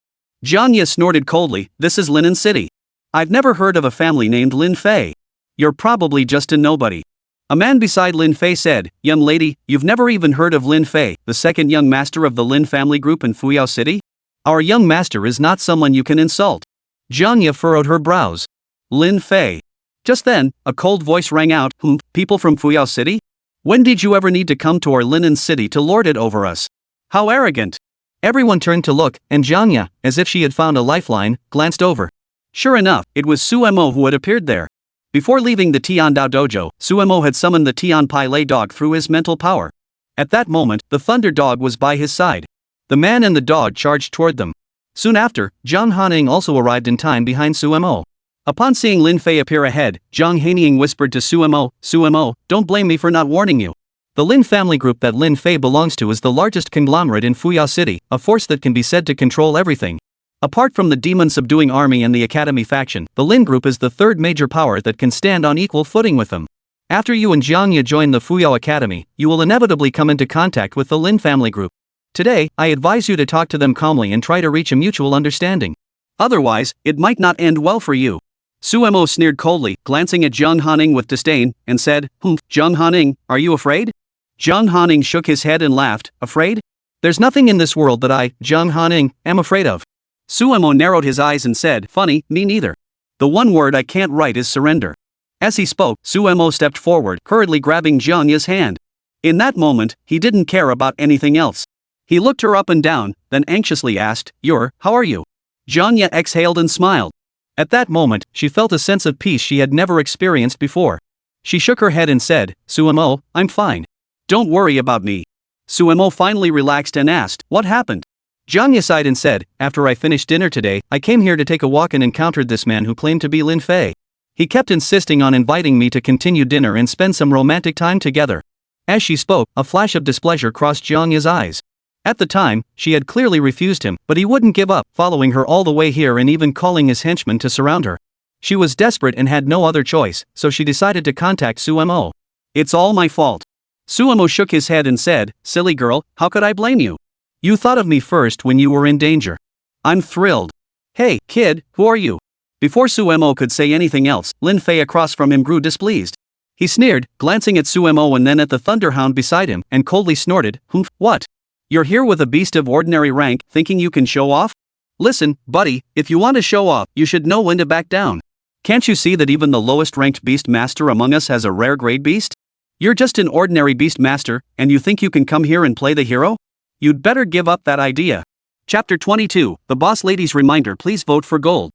Jiang Ya snorted coldly, this is Linen City. I've never heard of a family named Lin Fe. You're probably just a nobody. A man beside Lin Fe said, young lady, you've never even heard of Lin Fe, the second young master of the Lin family group in Fuyao City? Our young master is not someone you can insult. Jiang Ya furrowed her brows. Lin Fe. Just then, a cold voice rang out, people from Fuyao City? When did you ever need to come to our linen city to lord it over us? How arrogant! Everyone turned to look, and Jiang Ya, as if she had found a lifeline, glanced over. Sure enough, it was Suemo who had appeared there. Before leaving the Tian Dao dojo, Suemo had summoned the Tian Pai Lei dog through his mental power. At that moment, the thunder dog was by his side. The man and the dog charged toward them. Soon after, Jiang Hanying also arrived in time behind Suemo. Upon seeing Lin Fe appear ahead, Jiang Hanying whispered to Suemo, "Suemo, don't blame me for not warning you. The Lin family group that Lin Fe belongs to is the largest conglomerate in Fuyao City, a force that can be said to control everything. Apart from the demon-subduing army and the academy faction, the Lin group is the third major power that can stand on equal footing with them. After you and Jiang Ya join the Fuyao Academy, you will inevitably come into contact with the Lin family group. Today, I advise you to talk to them calmly and try to reach a mutual understanding. Otherwise, it might not end well for you." Suemo sneered coldly, glancing at Jiang Hanying with disdain, and said, Jiang Hanying, are you afraid?" Jiang Hanying shook his head and laughed. "Afraid? There's nothing in this world that I, Jiang Hanying, am afraid of." Suemo narrowed his eyes and said, "Funny, me neither. The one word I can't write is surrender." As he spoke, Suemo stepped forward, hurriedly grabbing Jiang Ya's hand. In that moment, he didn't care about anything else. He looked her up and down, then anxiously asked, how are you?" Jiang Ya exhaled and smiled. At that moment, she felt a sense of peace she had never experienced before. She shook her head and said, "Suemo, I'm fine. Don't worry about me." Suemo finally relaxed and asked, "What happened?" Jiang Ya sighed and said, "After I finished dinner today, I came here to take a walk and encountered this man who claimed to be Lin Fe. He kept insisting on inviting me to continue dinner and spend some romantic time together." As she spoke, a flash of displeasure crossed Jiang Ya's eyes. At the time, she had clearly refused him, but he wouldn't give up, following her all the way here and even calling his henchmen to surround her. She was desperate and had no other choice, so she decided to contact Suemo. "It's all my fault." Suemo shook his head and said, "Silly girl, how could I blame you? You thought of me first when you were in danger." "I'm thrilled." "Hey, kid, who are you?" Before Suemo could say anything else, Lin Fe across from him grew displeased. He sneered, glancing at Suemo and then at the thunderhound beside him, and coldly snorted, "What? You're here with a beast of ordinary rank, thinking you can show off? Listen, buddy, if you want to show off, you should know when to back down. Can't you see that even the lowest ranked beast master among us has a rare grade beast? You're just an ordinary beast master, and you think you can come here and play the hero? You'd better give up that idea." Chapter 22, The Boss Lady's Reminder. Please vote for gold.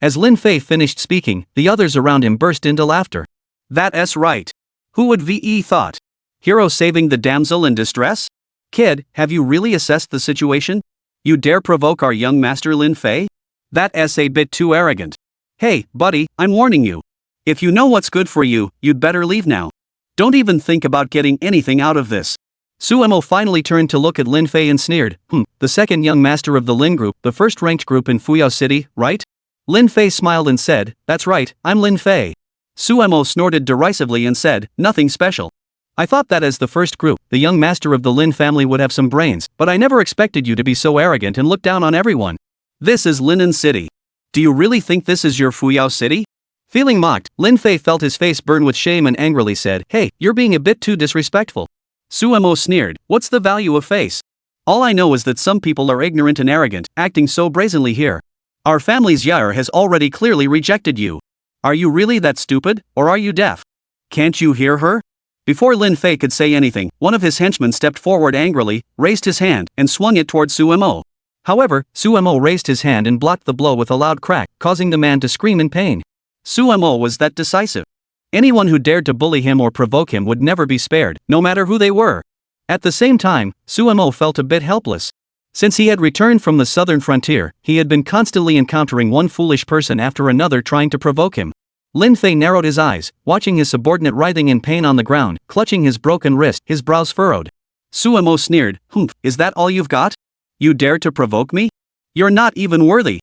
As Lin Fe finished speaking, the others around him burst into laughter. "That's right. Who would ve thought? Hero saving the damsel in distress? Kid, have you really assessed the situation? You dare provoke our young master Lin Fe? That's a bit too arrogant. Hey, buddy, I'm warning you. If you know what's good for you, you'd better leave now. Don't even think about getting anything out of this." Suemo finally turned to look at Lin Fe and sneered, the second young master of the Lin group, the first ranked group in Fuyao City, right? Lin Fe smiled and said, "That's right, I'm Lin Fe." Suemo snorted derisively and said, "Nothing special. I thought that as the first group, the young master of the Lin family would have some brains, but I never expected you to be so arrogant and look down on everyone. This is Linen City. Do you really think this is your Fuyao City?" Feeling mocked, Lin Fe felt his face burn with shame and angrily said, "Hey, you're being a bit too disrespectful." Suemo sneered, "What's the value of face? All I know is that some people are ignorant and arrogant, acting so brazenly here. Our family's Yair has already clearly rejected you. Are you really that stupid, or are you deaf? Can't you hear her?" Before Lin Fe could say anything, one of his henchmen stepped forward angrily, raised his hand, and swung it toward Suemo. However, Suemo raised his hand and blocked the blow with a loud crack, causing the man to scream in pain. Suemo was that decisive. Anyone who dared to bully him or provoke him would never be spared, no matter who they were. At the same time, Suemo felt a bit helpless. Since he had returned from the southern frontier, he had been constantly encountering one foolish person after another trying to provoke him. Lin Fe narrowed his eyes, watching his subordinate writhing in pain on the ground, clutching his broken wrist, his brows furrowed. Suemo sneered, "Is that all you've got? You dare to provoke me? You're not even worthy.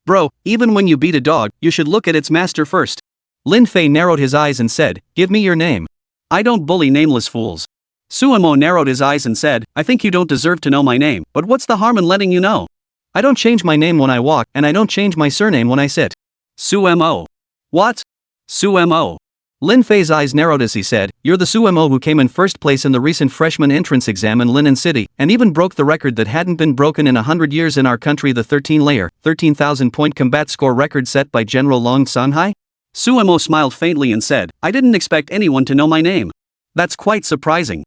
Bro, even when you beat a dog, you should look at its master first." Lin Fe narrowed his eyes and said, "Give me your name." "I don't bully nameless fools." Suemo narrowed his eyes and said, "I think you don't deserve to know my name, but what's the harm in letting you know? I don't change my name when I walk, and I don't change my surname when I sit." Suemo. What? Suemo. Lin Fe's eyes narrowed as he said, "You're the Sumo who came in first place in the recent freshman entrance exam in Linen City, and even broke the record that hadn't been broken in 100 years in our country, the 13-layer, 13,000-point combat score record set by General Long Sanhai?" Sumo smiled faintly and said, "I didn't expect anyone to know my name. That's quite surprising."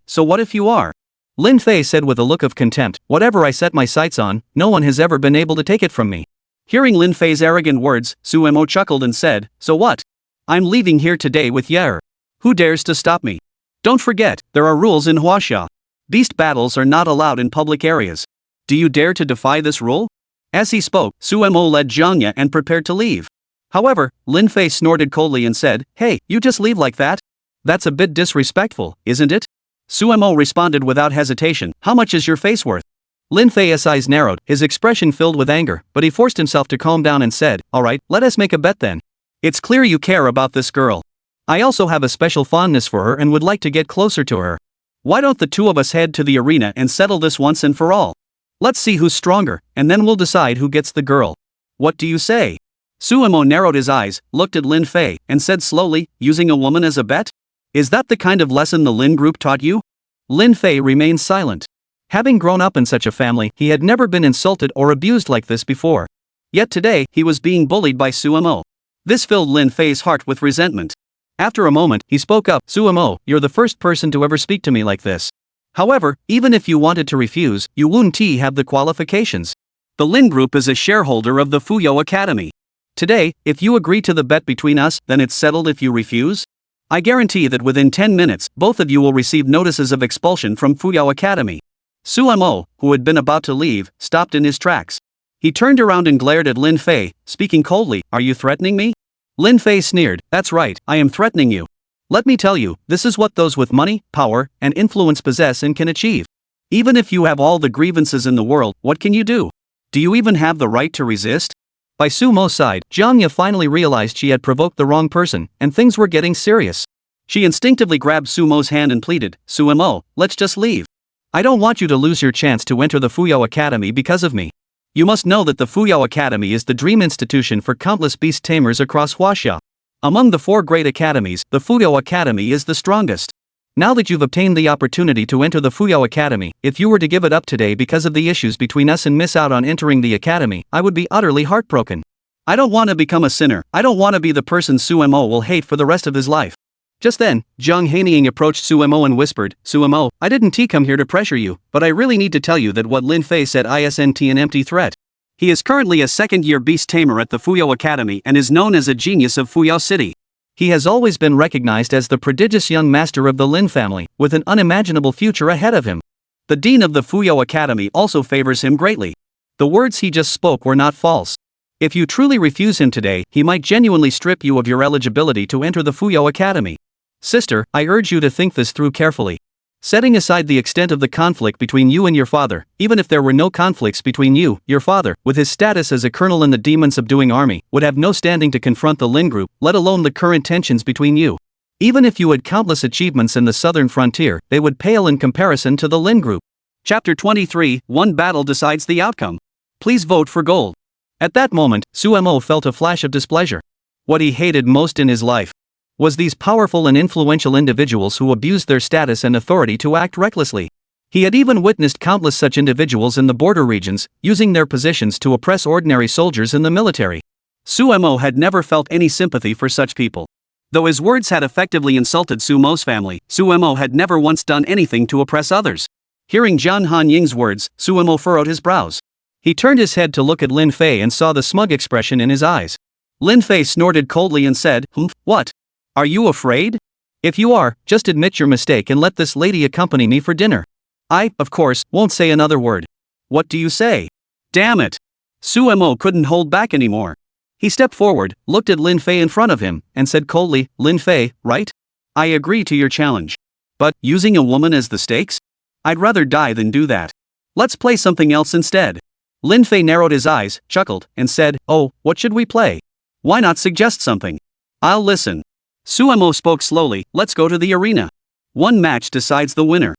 So what if you are?" Lin Fe said with a look of contempt, "Whatever I set my sights on, no one has ever been able to take it from me." Hearing Lin Fe's arrogant words, Sumo chuckled and said, "So what? I'm leaving here today with Yair. Who dares to stop me? Don't forget, there are rules in Huaxia. Beast battles are not allowed in public areas. Do you dare to defy this rule?" As he spoke, Sumo led Jiang Ya and prepared to leave. However, Lin Fe snorted coldly and said, "Hey, you just leave like that? That's a bit disrespectful, isn't it?" Sumo responded without hesitation, "How much is your face worth?" Lin Fe's eyes narrowed, his expression filled with anger, but he forced himself to calm down and said, "Alright, let us make a bet then. It's clear you care about this girl. I also have a special fondness for her and would like to get closer to her. Why don't the two of us head to the arena and settle this once and for all? Let's see who's stronger, and then we'll decide who gets the girl. What do you say?" Sumo narrowed his eyes, looked at Lin Fe, and said slowly, "Using a woman as a bet? Is that the kind of lesson the Lin group taught you?" Lin Fe remained silent. Having grown up in such a family, he had never been insulted or abused like this before. Yet today, he was being bullied by Sumo. This filled Lin Fe's heart with resentment. After a moment, he spoke up, "Sumo, you're the first person to ever speak to me like this. However, even if you wanted to refuse, you wouldn't have the qualifications. The Lin Group is a shareholder of the Fuyo Academy. Today, if you agree to the bet between us, then it's settled. If you refuse, I guarantee that within 10 minutes, both of you will receive notices of expulsion from Fuyo Academy." Sumo, who had been about to leave, stopped in his tracks. He turned around and glared at Lin Fe, speaking coldly, "Are you threatening me?" Lin Fe sneered, "That's right, I am threatening you. Let me tell you, this is what those with money, power, and influence possess and can achieve. Even if you have all the grievances in the world, what can you do? Do you even have the right to resist?" By Sumo's side, Jiang Ya finally realized she had provoked the wrong person, and things were getting serious. She instinctively grabbed Sumo's hand and pleaded, "Sumo, let's just leave. I don't want you to lose your chance to enter the Fuyo Academy because of me. You must know that the Fuyo Academy is the dream institution for countless beast tamers across Huaxia. Among the 4 great academies, the Fuyo Academy is the strongest. Now that you've obtained the opportunity to enter the Fuyo Academy, if you were to give it up today because of the issues between us and miss out on entering the academy, I would be utterly heartbroken. I don't want to become a sinner. I don't want to be the person Sumo will hate for the rest of his life." Just then, Jiang Hanying approached Sumo and whispered, "Sumo, I didn't come here to pressure you, but I really need to tell you that what Lin Fe said isn't an empty threat. He is currently a second-year beast tamer at the Fuyo Academy and is known as a genius of Fuyo City. He has always been recognized as the prodigious young master of the Lin family, with an unimaginable future ahead of him. The dean of the Fuyo Academy also favors him greatly." The words he just spoke were not false. If you truly refuse him today, he might genuinely strip you of your eligibility to enter the Fuyo Academy. Sister, I urge you to think this through carefully. Setting aside the extent of the conflict between you and your father, even if there were no conflicts between you, your father, with his status as a colonel in the demon-subduing army, would have no standing to confront the Lin Group, let alone the current tensions between you. Even if you had countless achievements in the southern frontier, they would pale in comparison to the Lin Group. Chapter 23, One battle decides the outcome. Please vote for gold. At that moment, Sumo felt a flash of displeasure. What he hated most in his life was these powerful and influential individuals who abused their status and authority to act recklessly. He had even witnessed countless such individuals in the border regions, using their positions to oppress ordinary soldiers in the military. Sumo had never felt any sympathy for such people. Though his words had effectively insulted Sumo's family, Sumo had never once done anything to oppress others. Hearing Jiang Hanying's words, Sumo furrowed his brows. He turned his head to look at Lin Fe and saw the smug expression in his eyes. Lin Fe snorted coldly and said, What? Are you afraid? If you are, just admit your mistake and let this lady accompany me for dinner. I, of course, won't say another word. What do you say? Damn it! Sumo couldn't hold back anymore. He stepped forward, looked at Lin Fe in front of him, and said coldly, Lin Fe, right? I agree to your challenge. But, using a woman as the stakes? I'd rather die than do that. Let's play something else instead. Lin Fe narrowed his eyes, chuckled, and said, Oh, what should we play? Why not suggest something? I'll listen. Sumo spoke slowly, let's go to the arena. One match decides the winner.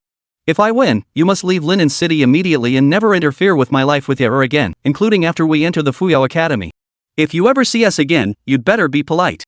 If I win, you must leave Linen City immediately and never interfere with my life with Yair again, including after we enter the Fuyo Academy. If you ever see us again, you'd better be polite.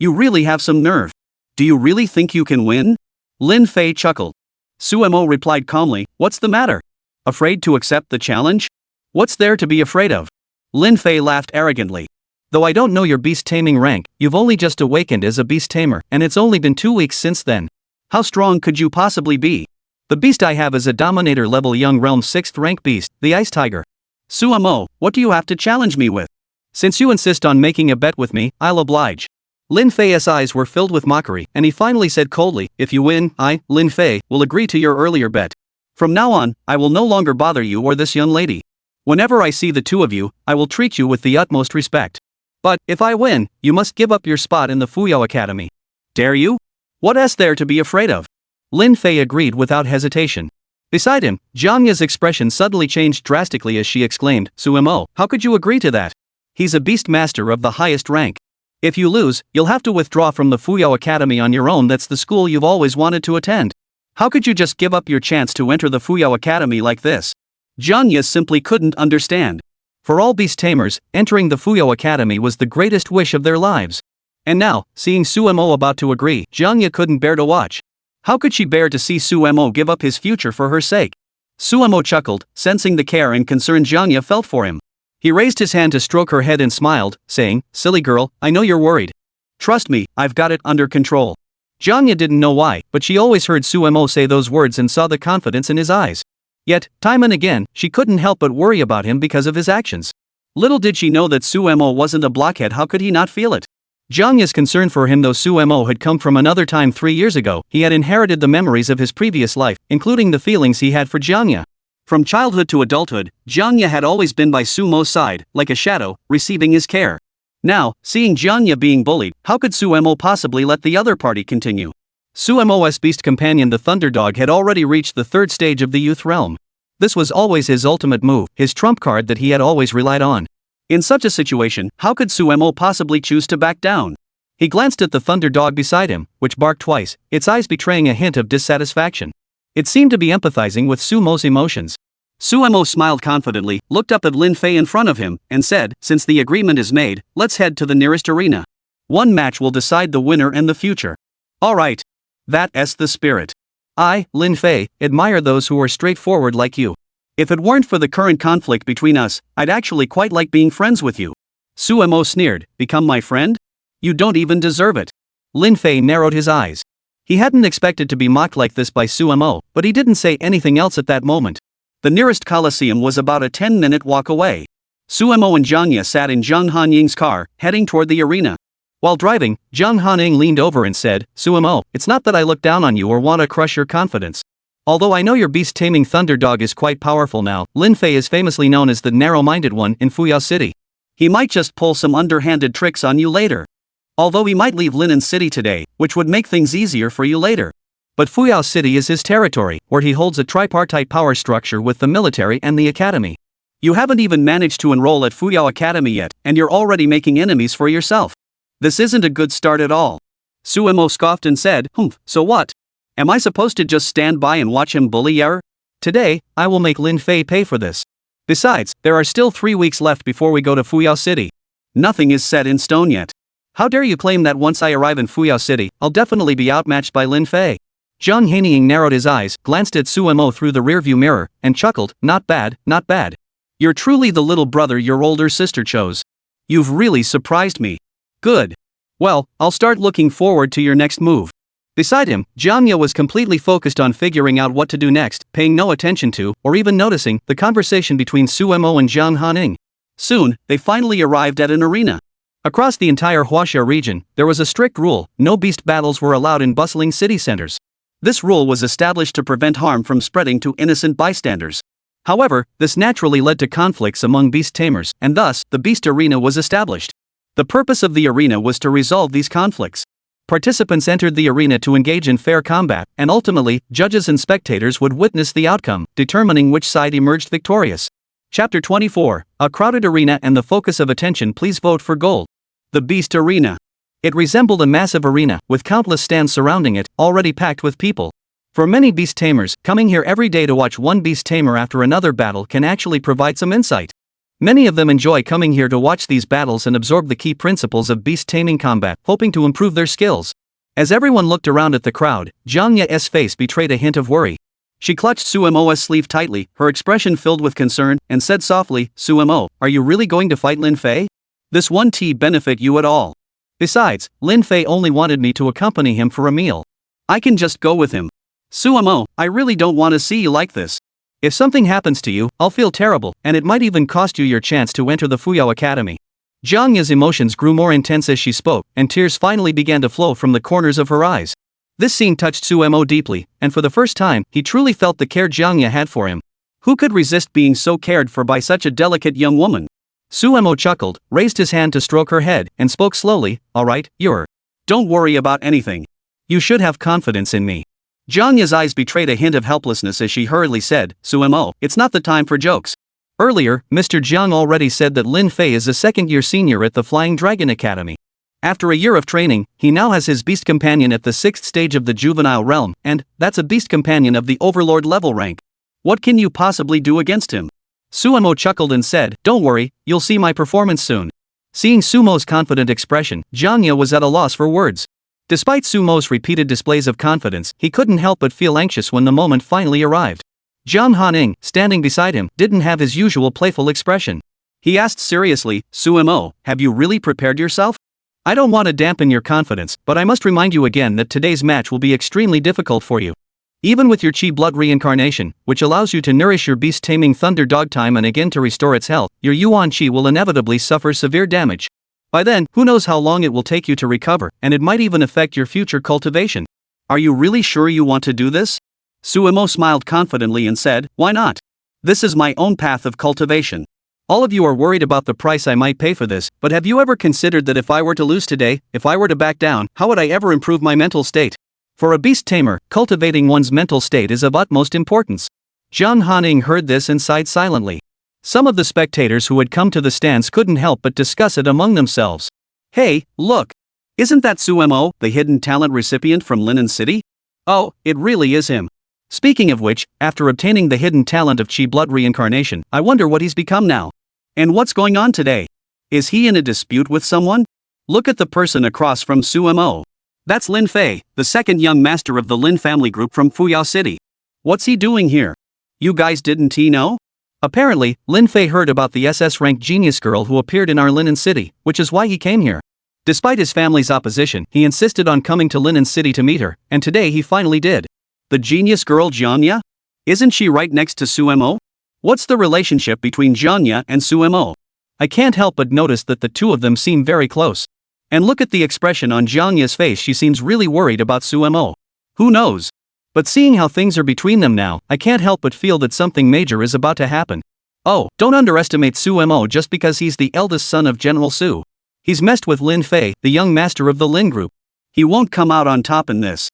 You really have some nerve. Do you really think you can win? Lin Fe chuckled. Suemo replied calmly, what's the matter? Afraid to accept the challenge? What's there to be afraid of? Lin Fe laughed arrogantly. Though I don't know your beast taming rank, you've only just awakened as a beast tamer, and it's only been 2 weeks since then. How strong could you possibly be? The beast I have is a Dominator level Young Realm 6th rank beast, the Ice Tiger. Suemo, what do you have to challenge me with? Since you insist on making a bet with me, I'll oblige. Lin Fe's eyes were filled with mockery, and he finally said coldly, if you win, I, Lin Fe, will agree to your earlier bet. From now on, I will no longer bother you or this young lady. Whenever I see the two of you, I will treat you with the utmost respect. But, if I win, you must give up your spot in the Fuyao Academy. Dare you? What is there to be afraid of? Lin Fe agreed without hesitation. Beside him, Jiang Ya's expression suddenly changed drastically as she exclaimed, Suemo, how could you agree to that? He's a beast master of the highest rank. If you lose, you'll have to withdraw from the Fuyao Academy on your own. That's the school you've always wanted to attend. How could you just give up your chance to enter the Fuyao Academy like this? Jiang Ya simply couldn't understand. For all beast tamers, entering the Fuyao Academy was the greatest wish of their lives. And now, seeing Suemo about to agree, Jiang Ya couldn't bear to watch. How could she bear to see Suemo give up his future for her sake? Suemo chuckled, sensing the care and concern Jiang Ya felt for him. He raised his hand to stroke her head and smiled, saying, silly girl, I know you're worried. Trust me, I've got it under control. Jiang Ya didn't know why, but she always heard Suemo say those words and saw the confidence in his eyes. Yet, time and again, she couldn't help but worry about him because of his actions. Little did she know that Suemo wasn't a blockhead. How could he not feel it? Jiang Ya's concern for him, though Suemo had come from another time 3 years ago, he had inherited the memories of his previous life, including the feelings he had for Jiang Ya. From childhood to adulthood, Jiang Ya had always been by Suemo's side, like a shadow, receiving his care. Now, seeing Jiang Ya being bullied, how could Suemo possibly let the other party continue? Suemo's beast companion the Thunderdog had already reached the 3rd stage of the youth realm. This was always his ultimate move, his trump card that he had always relied on. In such a situation, how could Suemo possibly choose to back down? He glanced at the Thunderdog beside him, which barked twice, its eyes betraying a hint of dissatisfaction. It seemed to be empathizing with Suemo's emotions. Suemo smiled confidently, looked up at Lin Fe in front of him, and said, since the agreement is made, let's head to the nearest arena. One match will decide the winner and the future. Alright. That's the spirit. I, Lin Fe, admire those who are straightforward like you. If it weren't for the current conflict between us, I'd actually quite like being friends with you. Suemo sneered, become my friend? You don't even deserve it. Lin Fe narrowed his eyes. He hadn't expected to be mocked like this by Suemo, but he didn't say anything else at that moment. The nearest coliseum was about a 10-minute walk away. Suemo and Jiang Ya sat in Jiang Hanying's car, heading toward the arena. While driving, Jiang Hanying leaned over and said, Suemo, it's not that I look down on you or want to crush your confidence. Although I know your beast-taming Thunderdog is quite powerful now, Lin Fe is famously known as the narrow-minded one in Fuyao City. He might just pull some underhanded tricks on you later. Although he might leave Linen City today, which would make things easier for you later. But Fuyao City is his territory, where he holds a tripartite power structure with the military and the academy. You haven't even managed to enroll at Fuyao Academy yet, and you're already making enemies for yourself. This isn't a good start at all. Suemo scoffed and said, so what? Am I supposed to just stand by and watch him bully you? Today, I will make Lin Fe pay for this. Besides, there are still 3 weeks left before we go to Fuyao City. Nothing is set in stone yet. How dare you claim that once I arrive in Fuyao City, I'll definitely be outmatched by Lin Fe? Jiang Hanying narrowed his eyes, glanced at Suemo through the rearview mirror, and chuckled, not bad, not bad. You're truly the little brother your older sister chose. You've really surprised me. Good. Well, I'll start looking forward to your next move. Beside him, Jiang Ya was completely focused on figuring out what to do next, paying no attention to, or even noticing, the conversation between Suemo and Jiang Hanying. Soon, they finally arrived at an arena. Across the entire Huaxia region, there was a strict rule: no beast battles were allowed in bustling city centers. This rule was established to prevent harm from spreading to innocent bystanders. However, this naturally led to conflicts among beast tamers, and thus, the beast arena was established. The purpose of the arena was to resolve these conflicts. Participants entered the arena to engage in fair combat, and ultimately, judges and spectators would witness the outcome, determining which side emerged victorious. Chapter 24, A Crowded Arena and the Focus of Attention. Please vote for gold. The Beast Arena. It resembled a massive arena, with countless stands surrounding it, already packed with people. For many beast tamers, coming here every day to watch one beast tamer after another battle can actually provide some insight. Many of them enjoy coming here to watch these battles and absorb the key principles of beast taming combat, hoping to improve their skills. As everyone looked around at the crowd, Jiang Ya's face betrayed a hint of worry. She clutched Suemo's sleeve tightly, her expression filled with concern, and said softly, "Suemo, are you really going to fight Lin Fe? This won't benefit you at all. Besides, Lin Fe only wanted me to accompany him for a meal. I can just go with him. Suemo, I really don't want to see you like this. If something happens to you, I'll feel terrible, and it might even cost you your chance to enter the Fuyao Academy." Jiang Ya's emotions grew more intense as she spoke, and tears finally began to flow from the corners of her eyes. This scene touched Suemo deeply, and for the first time, he truly felt the care Jiang Ya had for him. Who could resist being so cared for by such a delicate young woman? Suemo chuckled, raised his hand to stroke her head, and spoke slowly, "All right, don't worry about anything. You should have confidence in me." Jiang Ya's eyes betrayed a hint of helplessness as she hurriedly said, "Suemo, it's not the time for jokes. Earlier, Mr. Jiang already said that Lin Fe is a second-year senior at the Flying Dragon Academy. After a year of training, he now has his beast companion at the 6th stage of the juvenile realm, and that's a beast companion of the overlord level rank. What can you possibly do against him?" Suemo chuckled and said, "Don't worry, you'll see my performance soon." Seeing Sumo's confident expression, Jiang Ya was at a loss for words. Despite Sumo's repeated displays of confidence, he couldn't help but feel anxious when the moment finally arrived. Jiang Hanying, standing beside him, didn't have his usual playful expression. He asked seriously, "Suemo, have you really prepared yourself? I don't want to dampen your confidence, but I must remind you again that today's match will be extremely difficult for you. Even with your Chi blood reincarnation, which allows you to nourish your beast taming thunder dog time and again to restore its health, your Yuan Chi will inevitably suffer severe damage. By then, who knows how long it will take you to recover, and it might even affect your future cultivation. Are you really sure you want to do this?" Suemo smiled confidently and said, "Why not? This is my own path of cultivation. All of you are worried about the price I might pay for this, but have you ever considered that if I were to lose today, if I were to back down, how would I ever improve my mental state? For a beast tamer, cultivating one's mental state is of utmost importance." Jiang Hanying heard this and sighed silently. Some of the spectators who had come to the stands couldn't help but discuss it among themselves. "Hey, look! Isn't that Suemo, the hidden talent recipient from Linen City? Oh, it really is him. Speaking of which, after obtaining the hidden talent of Chi blood reincarnation, I wonder what he's become now. And what's going on today? Is he in a dispute with someone? Look at the person across from Suemo. That's Lin Fe, the second young master of the Lin family group from Fuyao City. What's he doing here? You guys didn't know?" Apparently, Lin Fe heard about the SS-rank genius girl who appeared in our Linen City, which is why he came here. Despite his family's opposition, he insisted on coming to Linen City to meet her, and today he finally did. The genius girl Jiang Ya? Isn't she right next to Suemo? What's the relationship between Jiang Ya and Suemo? I can't help but notice that the two of them seem very close. And look at the expression on Jiang Ya's face, she seems really worried about Suemo. Who knows? But seeing how things are between them now, I can't help but feel that something major is about to happen. Oh, don't underestimate Suemo just because he's the eldest son of General Su. He's messed with Lin Fe, the young master of the Lin group. He won't come out on top in this.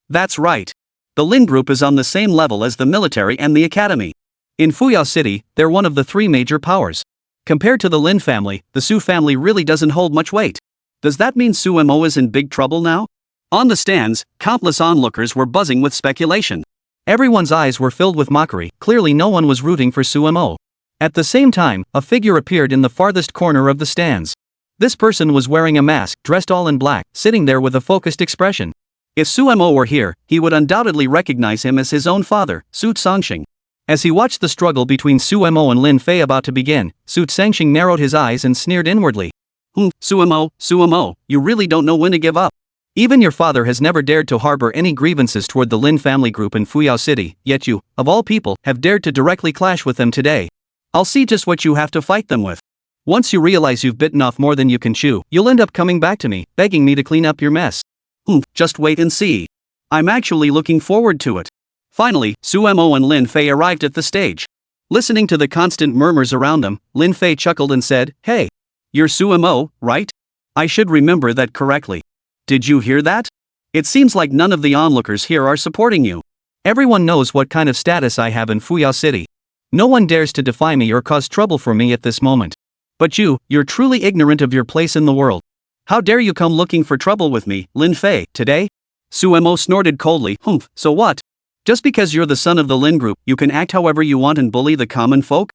That's right. The Lin group is on the same level as the military and the academy. In Fuyao City, they're one of the three major powers. Compared to the Lin family, the Su family really doesn't hold much weight. Does that mean Suemo is in big trouble now? On the stands, countless onlookers were buzzing with speculation. Everyone's eyes were filled with mockery, clearly no one was rooting for Suemo. At the same time, a figure appeared in the farthest corner of the stands. This person was wearing a mask, dressed all in black, sitting there with a focused expression. If Suemo were here, he would undoubtedly recognize him as his own father, Su Tsangxing. As he watched the struggle between Suemo and Lin Fe about to begin, Su Tsangxing narrowed his eyes and sneered inwardly. Suemo, you really don't know when to give up. Even your father has never dared to harbor any grievances toward the Lin family group in Fuyao City, yet you, of all people, have dared to directly clash with them today. I'll see just what you have to fight them with. Once you realize you've bitten off more than you can chew, you'll end up coming back to me, begging me to clean up your mess. Just wait and see. I'm actually looking forward to it. Finally, Suemo and Lin Fe arrived at the stage. Listening to the constant murmurs around them, Lin Fe chuckled and said, "Hey, you're Suemo, right? I should remember that correctly. Did you hear that? It seems like none of the onlookers here are supporting you. Everyone knows what kind of status I have in Fuyao City. No one dares to defy me or cause trouble for me at this moment. But you're truly ignorant of your place in the world. How dare you come looking for trouble with me, Lin Fe, today?" Suemo snorted coldly. So what? Just because you're the son of the Lin group, you can act however you want and bully the common folk?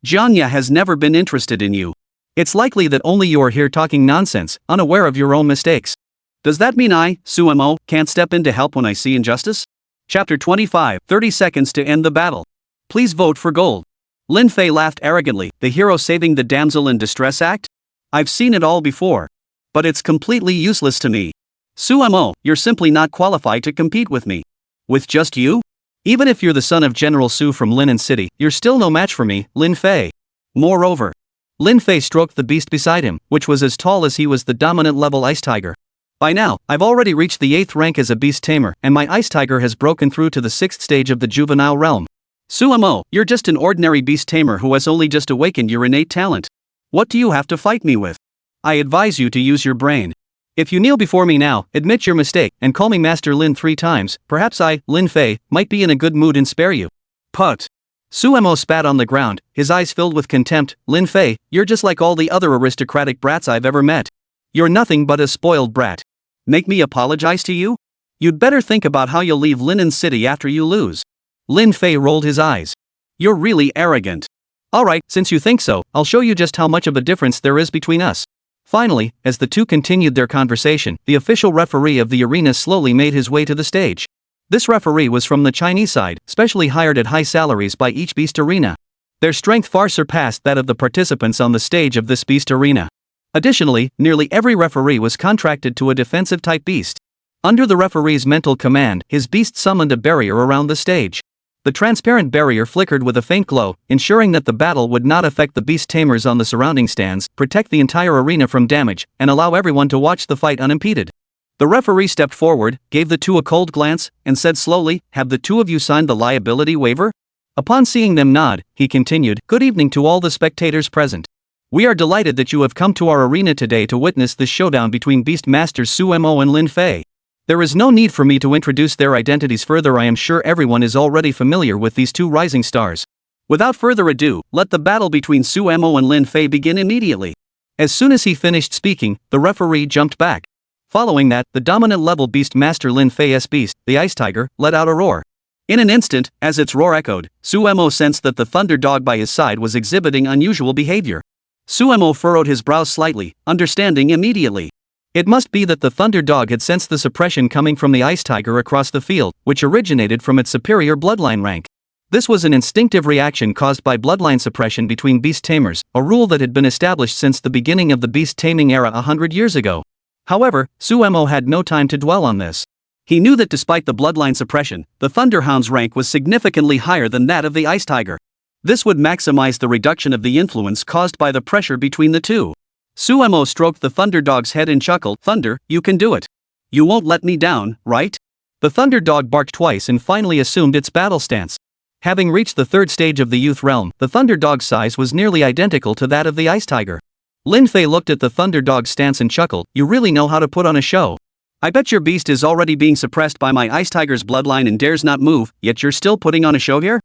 Jiang Ya has never been interested in you. It's likely that only you are here talking nonsense, unaware of your own mistakes. Does that mean I, Sumo, can't step in to help when I see injustice? Chapter 25, 30 seconds to end the battle. Please vote for gold. Lin Fe laughed arrogantly, the hero saving the damsel in distress act? I've seen it all before. But it's completely useless to me. Sumo, you're simply not qualified to compete with me. With just you? Even if you're the son of General Su from Linen City, you're still no match for me, Lin Fe. Moreover, Lin Fe stroked the beast beside him, which was as tall as he was the dominant level ice tiger. By now, I've already reached the 8th rank as a beast tamer, and my ice tiger has broken through to the 6th stage of the juvenile realm. Sumo, you're just an ordinary beast tamer who has only just awakened your innate talent. What do you have to fight me with? I advise you to use your brain. If you kneel before me now, admit your mistake, and call me Master Lin 3 times, perhaps I, Lin Fe, might be in a good mood and spare you. Put. Sumo spat on the ground, his eyes filled with contempt. Lin Fe, you're just like all the other aristocratic brats I've ever met. You're nothing but a spoiled brat. Make me apologize to you? You'd better think about how you'll leave Linen City after you lose. Lin Fe rolled his eyes. You're really arrogant. Alright, since you think so, I'll show you just how much of a difference there is between us. Finally, as the two continued their conversation, the official referee of the arena slowly made his way to the stage. This referee was from the Chinese side, specially hired at high salaries by each beast arena. Their strength far surpassed that of the participants on the stage of this beast arena. Additionally, nearly every referee was contracted to a defensive type beast. Under the referee's mental command, his beast summoned a barrier around the stage. The transparent barrier flickered with a faint glow, ensuring that the battle would not affect the beast tamers on the surrounding stands, protect the entire arena from damage, and allow everyone to watch the fight unimpeded. The referee stepped forward, gave the two a cold glance, and said slowly, "Have the two of you signed the liability waiver?" Upon seeing them nod, he continued, "Good evening to all the spectators present. We are delighted that you have come to our arena today to witness this showdown between Beast Masters Sumo and Lin Fe. There is no need for me to introduce their identities further. I am sure everyone is already familiar with these two rising stars. Without further ado, let the battle between Sumo and Lin Fe begin immediately." As soon as he finished speaking, the referee jumped back. Following that, the dominant level beast master Lin Fe's beast, the ice tiger, let out a roar. In an instant, as its roar echoed, Sumo sensed that the thunder dog by his side was exhibiting unusual behavior. Sumo furrowed his brows slightly, understanding immediately. It must be that the thunder dog had sensed the suppression coming from the ice tiger across the field, which originated from its superior bloodline rank. This was an instinctive reaction caused by bloodline suppression between beast tamers, a rule that had been established since the beginning of the beast taming era 100 years ago. However, Sumo had no time to dwell on this. He knew that despite the bloodline suppression, the thunderhound's rank was significantly higher than that of the ice tiger. This would maximize the reduction of the influence caused by the pressure between the two. Sumo stroked the thunder dog's head and chuckled, "Thunder, you can do it. You won't let me down, right?" The thunder dog barked twice and finally assumed its battle stance. Having reached the 3rd stage of the youth realm, the thunder dog's size was nearly identical to that of the ice tiger. Lin Fe looked at the thunder dog's stance and chuckled, "You really know how to put on a show. I bet your beast is already being suppressed by my ice tiger's bloodline and dares not move, yet you're still putting on a show here?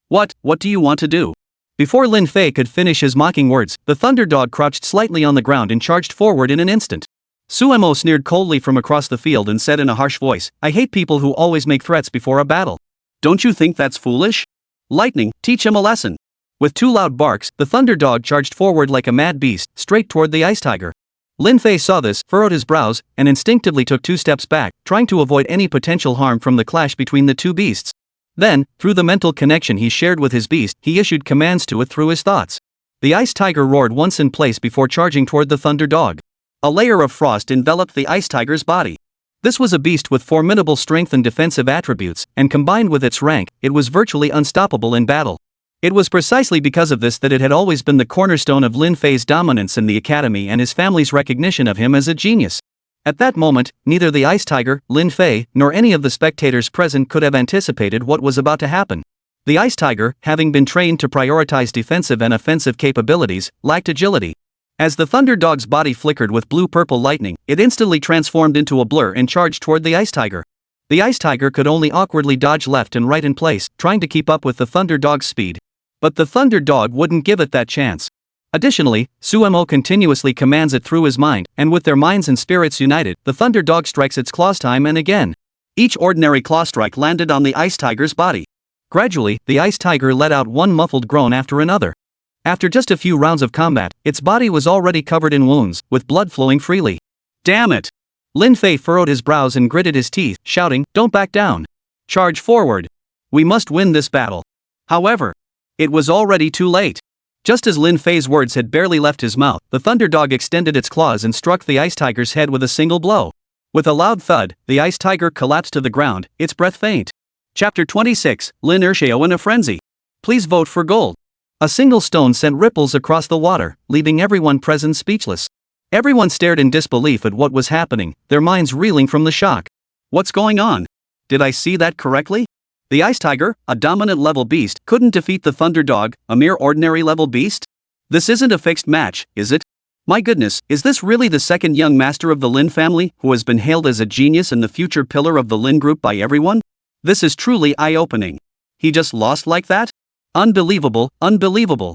What do you want to do?" Before Lin Fe could finish his mocking words, the thunder dog crouched slightly on the ground and charged forward in an instant. Sumo sneered coldly from across the field and said in a harsh voice, "I hate people who always make threats before a battle. Don't you think that's foolish? Lightning, teach him a lesson." With 2 loud barks, the thunder dog charged forward like a mad beast, straight toward the ice tiger. Lin Fe saw this, furrowed his brows, and instinctively took 2 steps back, trying to avoid any potential harm from the clash between the two beasts. Then, through the mental connection he shared with his beast, he issued commands to it through his thoughts. The ice tiger roared once in place before charging toward the thunder dog. A layer of frost enveloped the ice tiger's body. This was a beast with formidable strength and defensive attributes, and combined with its rank, it was virtually unstoppable in battle. It was precisely because of this that it had always been the cornerstone of Lin Fe's dominance in the academy and his family's recognition of him as a genius. At that moment, neither the ice tiger, Lin Fe, nor any of the spectators present could have anticipated what was about to happen. The ice tiger, having been trained to prioritize defensive and offensive capabilities, lacked agility. As the thunder dog's body flickered with blue-purple lightning, it instantly transformed into a blur and charged toward the ice tiger. The ice tiger could only awkwardly dodge left and right in place, trying to keep up with the thunder dog's speed. But the thunder dog wouldn't give it that chance. Additionally, Sumo continuously commands it through his mind, and with their minds and spirits united, the thunder dog strikes its claws time and again. Each ordinary claw strike landed on the ice tiger's body. Gradually, the ice tiger let out one muffled groan after another. After just a few rounds of combat, its body was already covered in wounds, with blood flowing freely. Damn it! Lin Fe furrowed his brows and gritted his teeth, shouting, "Don't back down! Charge forward! We must win this battle!" However, it was already too late. Just as Lin Fei's words had barely left his mouth, the Thunderdog extended its claws and struck the Ice Tiger's head with a single blow. With a loud thud, the Ice Tiger collapsed to the ground, its breath faint. Chapter 26, Lin Ershio in a Frenzy. Please vote for gold. A single stone sent ripples across the water, leaving everyone present speechless. Everyone stared in disbelief at what was happening, their minds reeling from the shock. What's going on? Did I see that correctly? The Ice Tiger, a dominant level beast, couldn't defeat the Thunderdog, a mere ordinary level beast? This isn't a fixed match, is it? My goodness, is this really the second young master of the Lin family, who has been hailed as a genius and the future pillar of the Lin group by everyone? This is truly eye-opening. He just lost like that? Unbelievable, unbelievable.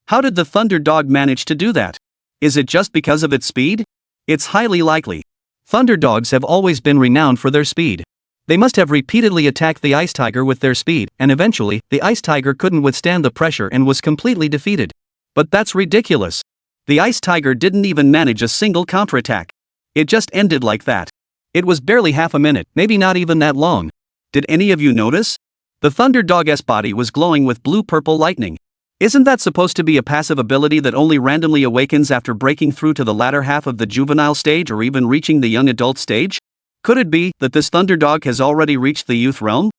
How did the Thunderdog manage to do that? Is it just because of its speed? It's highly likely. Thunderdogs have always been renowned for their speed. They must have repeatedly attacked the Ice Tiger with their speed, and eventually, the Ice Tiger couldn't withstand the pressure and was completely defeated. But that's ridiculous. The Ice Tiger didn't even manage a single counterattack. It just ended like that. It was barely half a minute, maybe not even that long. Did any of you notice? The Thunderdog's body was glowing with blue-purple lightning. Isn't that supposed to be a passive ability that only randomly awakens after breaking through to the latter half of the juvenile stage or even reaching the young adult stage? Could it be that this Thunderdog has already reached the youth realm?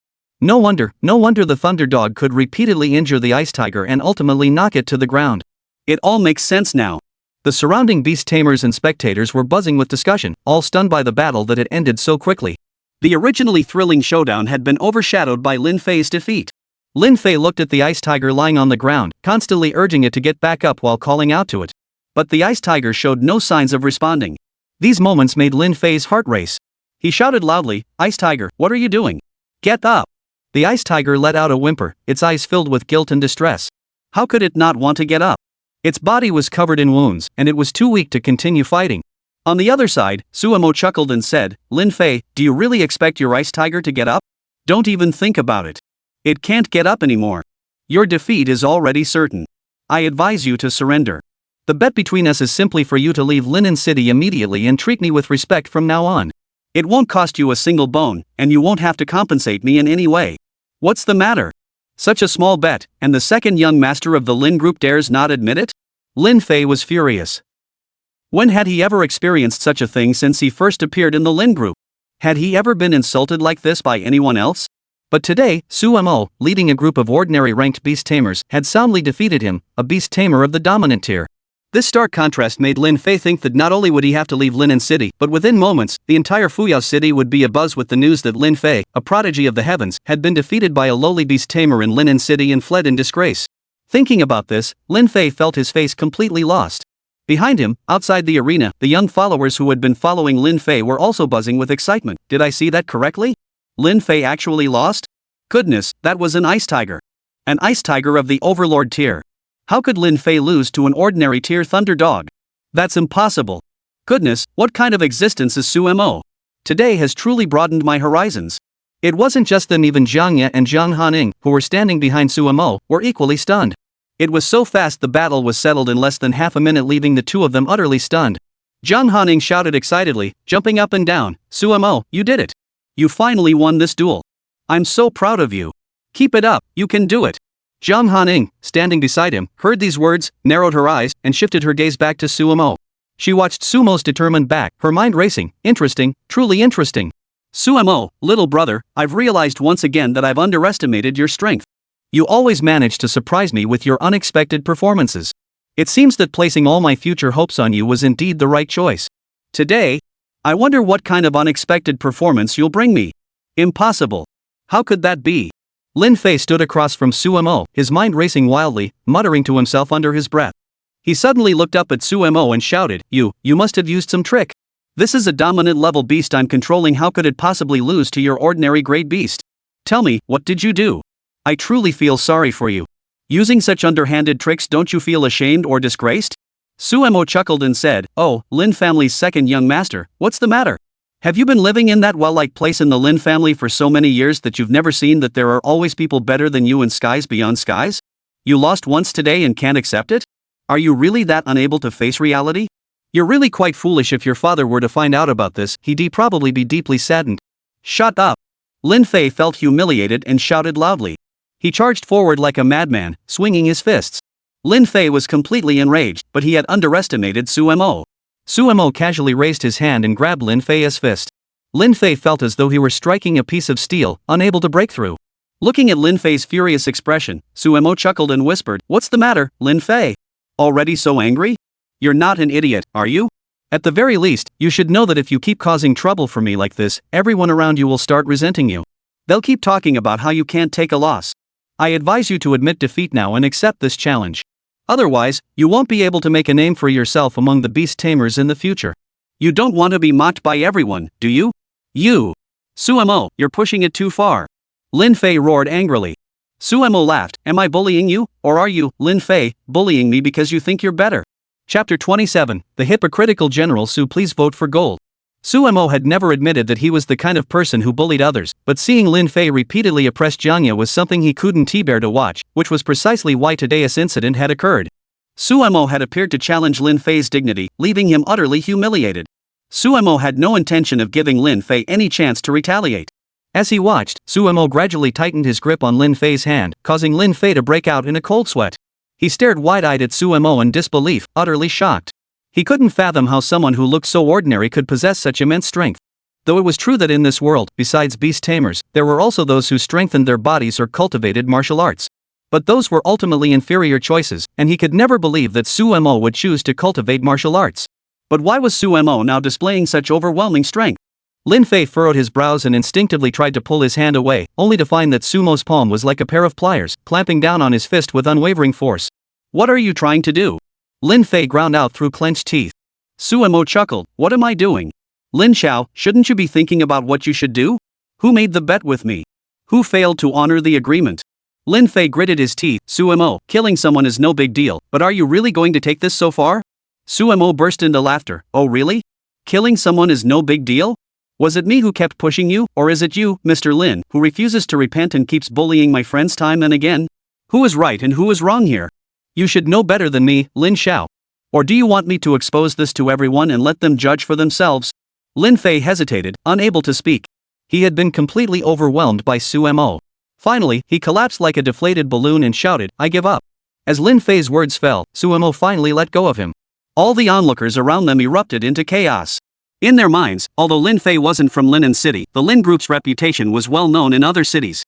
No wonder the Thunderdog could repeatedly injure the Ice Tiger and ultimately knock it to the ground. It all makes sense now. The surrounding beast tamers and spectators were buzzing with discussion, all stunned by the battle that had ended so quickly. The originally thrilling showdown had been overshadowed by Lin Fei's defeat. Lin Fe looked at the Ice Tiger lying on the ground, constantly urging it to get back up while calling out to it. But the Ice Tiger showed no signs of responding. These moments made Lin Fei's heart race. He shouted loudly, "Ice Tiger, what are you doing? Get up!" The Ice Tiger let out a whimper, its eyes filled with guilt and distress. How could it not want to get up? Its body was covered in wounds, and it was too weak to continue fighting. On the other side, Suemo chuckled and said, "Lin Fe, do you really expect your Ice Tiger to get up? Don't even think about it. It can't get up anymore. Your defeat is already certain. I advise you to surrender. The bet between us is simply for you to leave Linen City immediately and treat me with respect from now on. It won't cost you a single bone, and you won't have to compensate me in any way. What's the matter? Such a small bet, and the second young master of the Lin group dares not admit it?" Lin Fe was furious. When had he ever experienced such a thing since he first appeared in the Lin group? Had he ever been insulted like this by anyone else? But today, Suemo, leading a group of ordinary ranked beast tamers, had soundly defeated him, a beast tamer of the dominant tier. This stark contrast made Lin Fe think that not only would he have to leave Linen City, but within moments, the entire Fuyao City would be abuzz with the news that Lin Fe, a prodigy of the heavens, had been defeated by a lowly beast tamer in Linen City and fled in disgrace. Thinking about this, Lin Fe felt his face completely lost. Behind him, outside the arena, the young followers who had been following Lin Fe were also buzzing with excitement. Did I see that correctly? Lin Fe actually lost? Goodness, that was an Ice Tiger. An Ice Tiger of the Overlord tier. How could Lin Fe lose to an ordinary tier Thunderdog? That's impossible. Goodness, what kind of existence is Suemo? Today has truly broadened my horizons. It wasn't just them, even Jiang Ya and Jiang Hanying, who were standing behind Suemo, were equally stunned. It was so fast the battle was settled in less than half a minute, leaving the two of them utterly stunned. Jiang Hanying shouted excitedly, jumping up and down, "Suemo, you did it! You finally won this duel! I'm so proud of you! Keep it up, you can do it!" Jiang Hanying, standing beside him, heard these words, narrowed her eyes, and shifted her gaze back to Suemo. She watched Sumo's determined back, her mind racing. Interesting, truly interesting. "Suemo, little brother, I've realized once again that I've underestimated your strength. You always manage to surprise me with your unexpected performances. It seems that placing all my future hopes on you was indeed the right choice. Today, I wonder what kind of unexpected performance you'll bring me. Impossible. How could that be?" Lin Fe stood across from Suemo, his mind racing wildly, muttering to himself under his breath. He suddenly looked up at Suemo and shouted, You must have used some trick. This is a dominant level beast I'm controlling. How could it possibly lose to your ordinary grade beast? Tell me, what did you do? I truly feel sorry for you. Using such underhanded tricks, don't you feel ashamed or disgraced?" Suemo chuckled and said, "Oh, Lin family's second young master, what's the matter? Have you been living in that well-liked place in the Lin family for so many years that you've never seen that there are always people better than you in skies beyond skies? You lost once today and can't accept it? Are you really that unable to face reality? You're really quite foolish. If your father were to find out about this, he'd probably be deeply saddened. Shut up. Lin Fe felt humiliated and shouted loudly. He charged forward like a madman, swinging his fists. Lin Fe was completely enraged, but he had underestimated Sumo. Sumo casually raised his hand and grabbed Lin Fe's fist. Lin Fe felt as though he were striking a piece of steel, unable to break through. Looking at Lin Fe's furious expression, Sumo chuckled and whispered, "What's the matter, Lin Fe? Already so angry? You're not an idiot, are you? At the very least, you should know that if you keep causing trouble for me like this, everyone around you will start resenting you. They'll keep talking about how you can't take a loss. I advise you to admit defeat now and accept this challenge. Otherwise, you won't be able to make a name for yourself among the beast tamers in the future. You don't want to be mocked by everyone, do you? You! Sumo, you're pushing it too far." Lin Fe roared angrily. Sumo laughed, "Am I bullying you, or are you, Lin Fe, bullying me because you think you're better?" Chapter 27, The Hypocritical General Su. Please vote for gold. Sumo had never admitted that he was the kind of person who bullied others, but seeing Lin Fe repeatedly oppress Jiang Ya was something he couldn't bear to watch, which was precisely why today's incident had occurred. Sumo had appeared to challenge Lin Fe's dignity, leaving him utterly humiliated. Sumo had no intention of giving Lin Fe any chance to retaliate. As he watched, Sumo gradually tightened his grip on Lin Fe's hand, causing Lin Fe to break out in a cold sweat. He stared wide-eyed at Sumo in disbelief, utterly shocked. He couldn't fathom how someone who looked so ordinary could possess such immense strength. Though it was true that in this world, besides beast tamers, there were also those who strengthened their bodies or cultivated martial arts. But those were ultimately inferior choices, and he could never believe that Sumo would choose to cultivate martial arts. But why was Sumo now displaying such overwhelming strength? Lin Fe furrowed his brows and instinctively tried to pull his hand away, only to find that Sumo's palm was like a pair of pliers, clamping down on his fist with unwavering force. "What are you trying to do?" Lin Fe ground out through clenched teeth. Sumo chuckled, "What am I doing? Lin Xiao, shouldn't you be thinking about what you should do? Who made the bet with me? Who failed to honor the agreement?" Lin Fe gritted his teeth. "Sumo, killing someone is no big deal, but are you really going to take this so far?" Sumo burst into laughter. "Oh really? Killing someone is no big deal? Was it me who kept pushing you, or is it you, Mr. Lin, who refuses to repent and keeps bullying my friends time and again? Who is right and who is wrong here? You should know better than me, Lin Xiao. Or do you want me to expose this to everyone and let them judge for themselves?" Lin Fe hesitated, unable to speak. He had been completely overwhelmed by Sumo. Finally, he collapsed like a deflated balloon and shouted, "I give up." As Lin Fe's words fell, Sumo finally let go of him. All the onlookers around them erupted into chaos. In their minds, although Lin Fe wasn't from Linen City, the Lin Group's reputation was well known in other cities.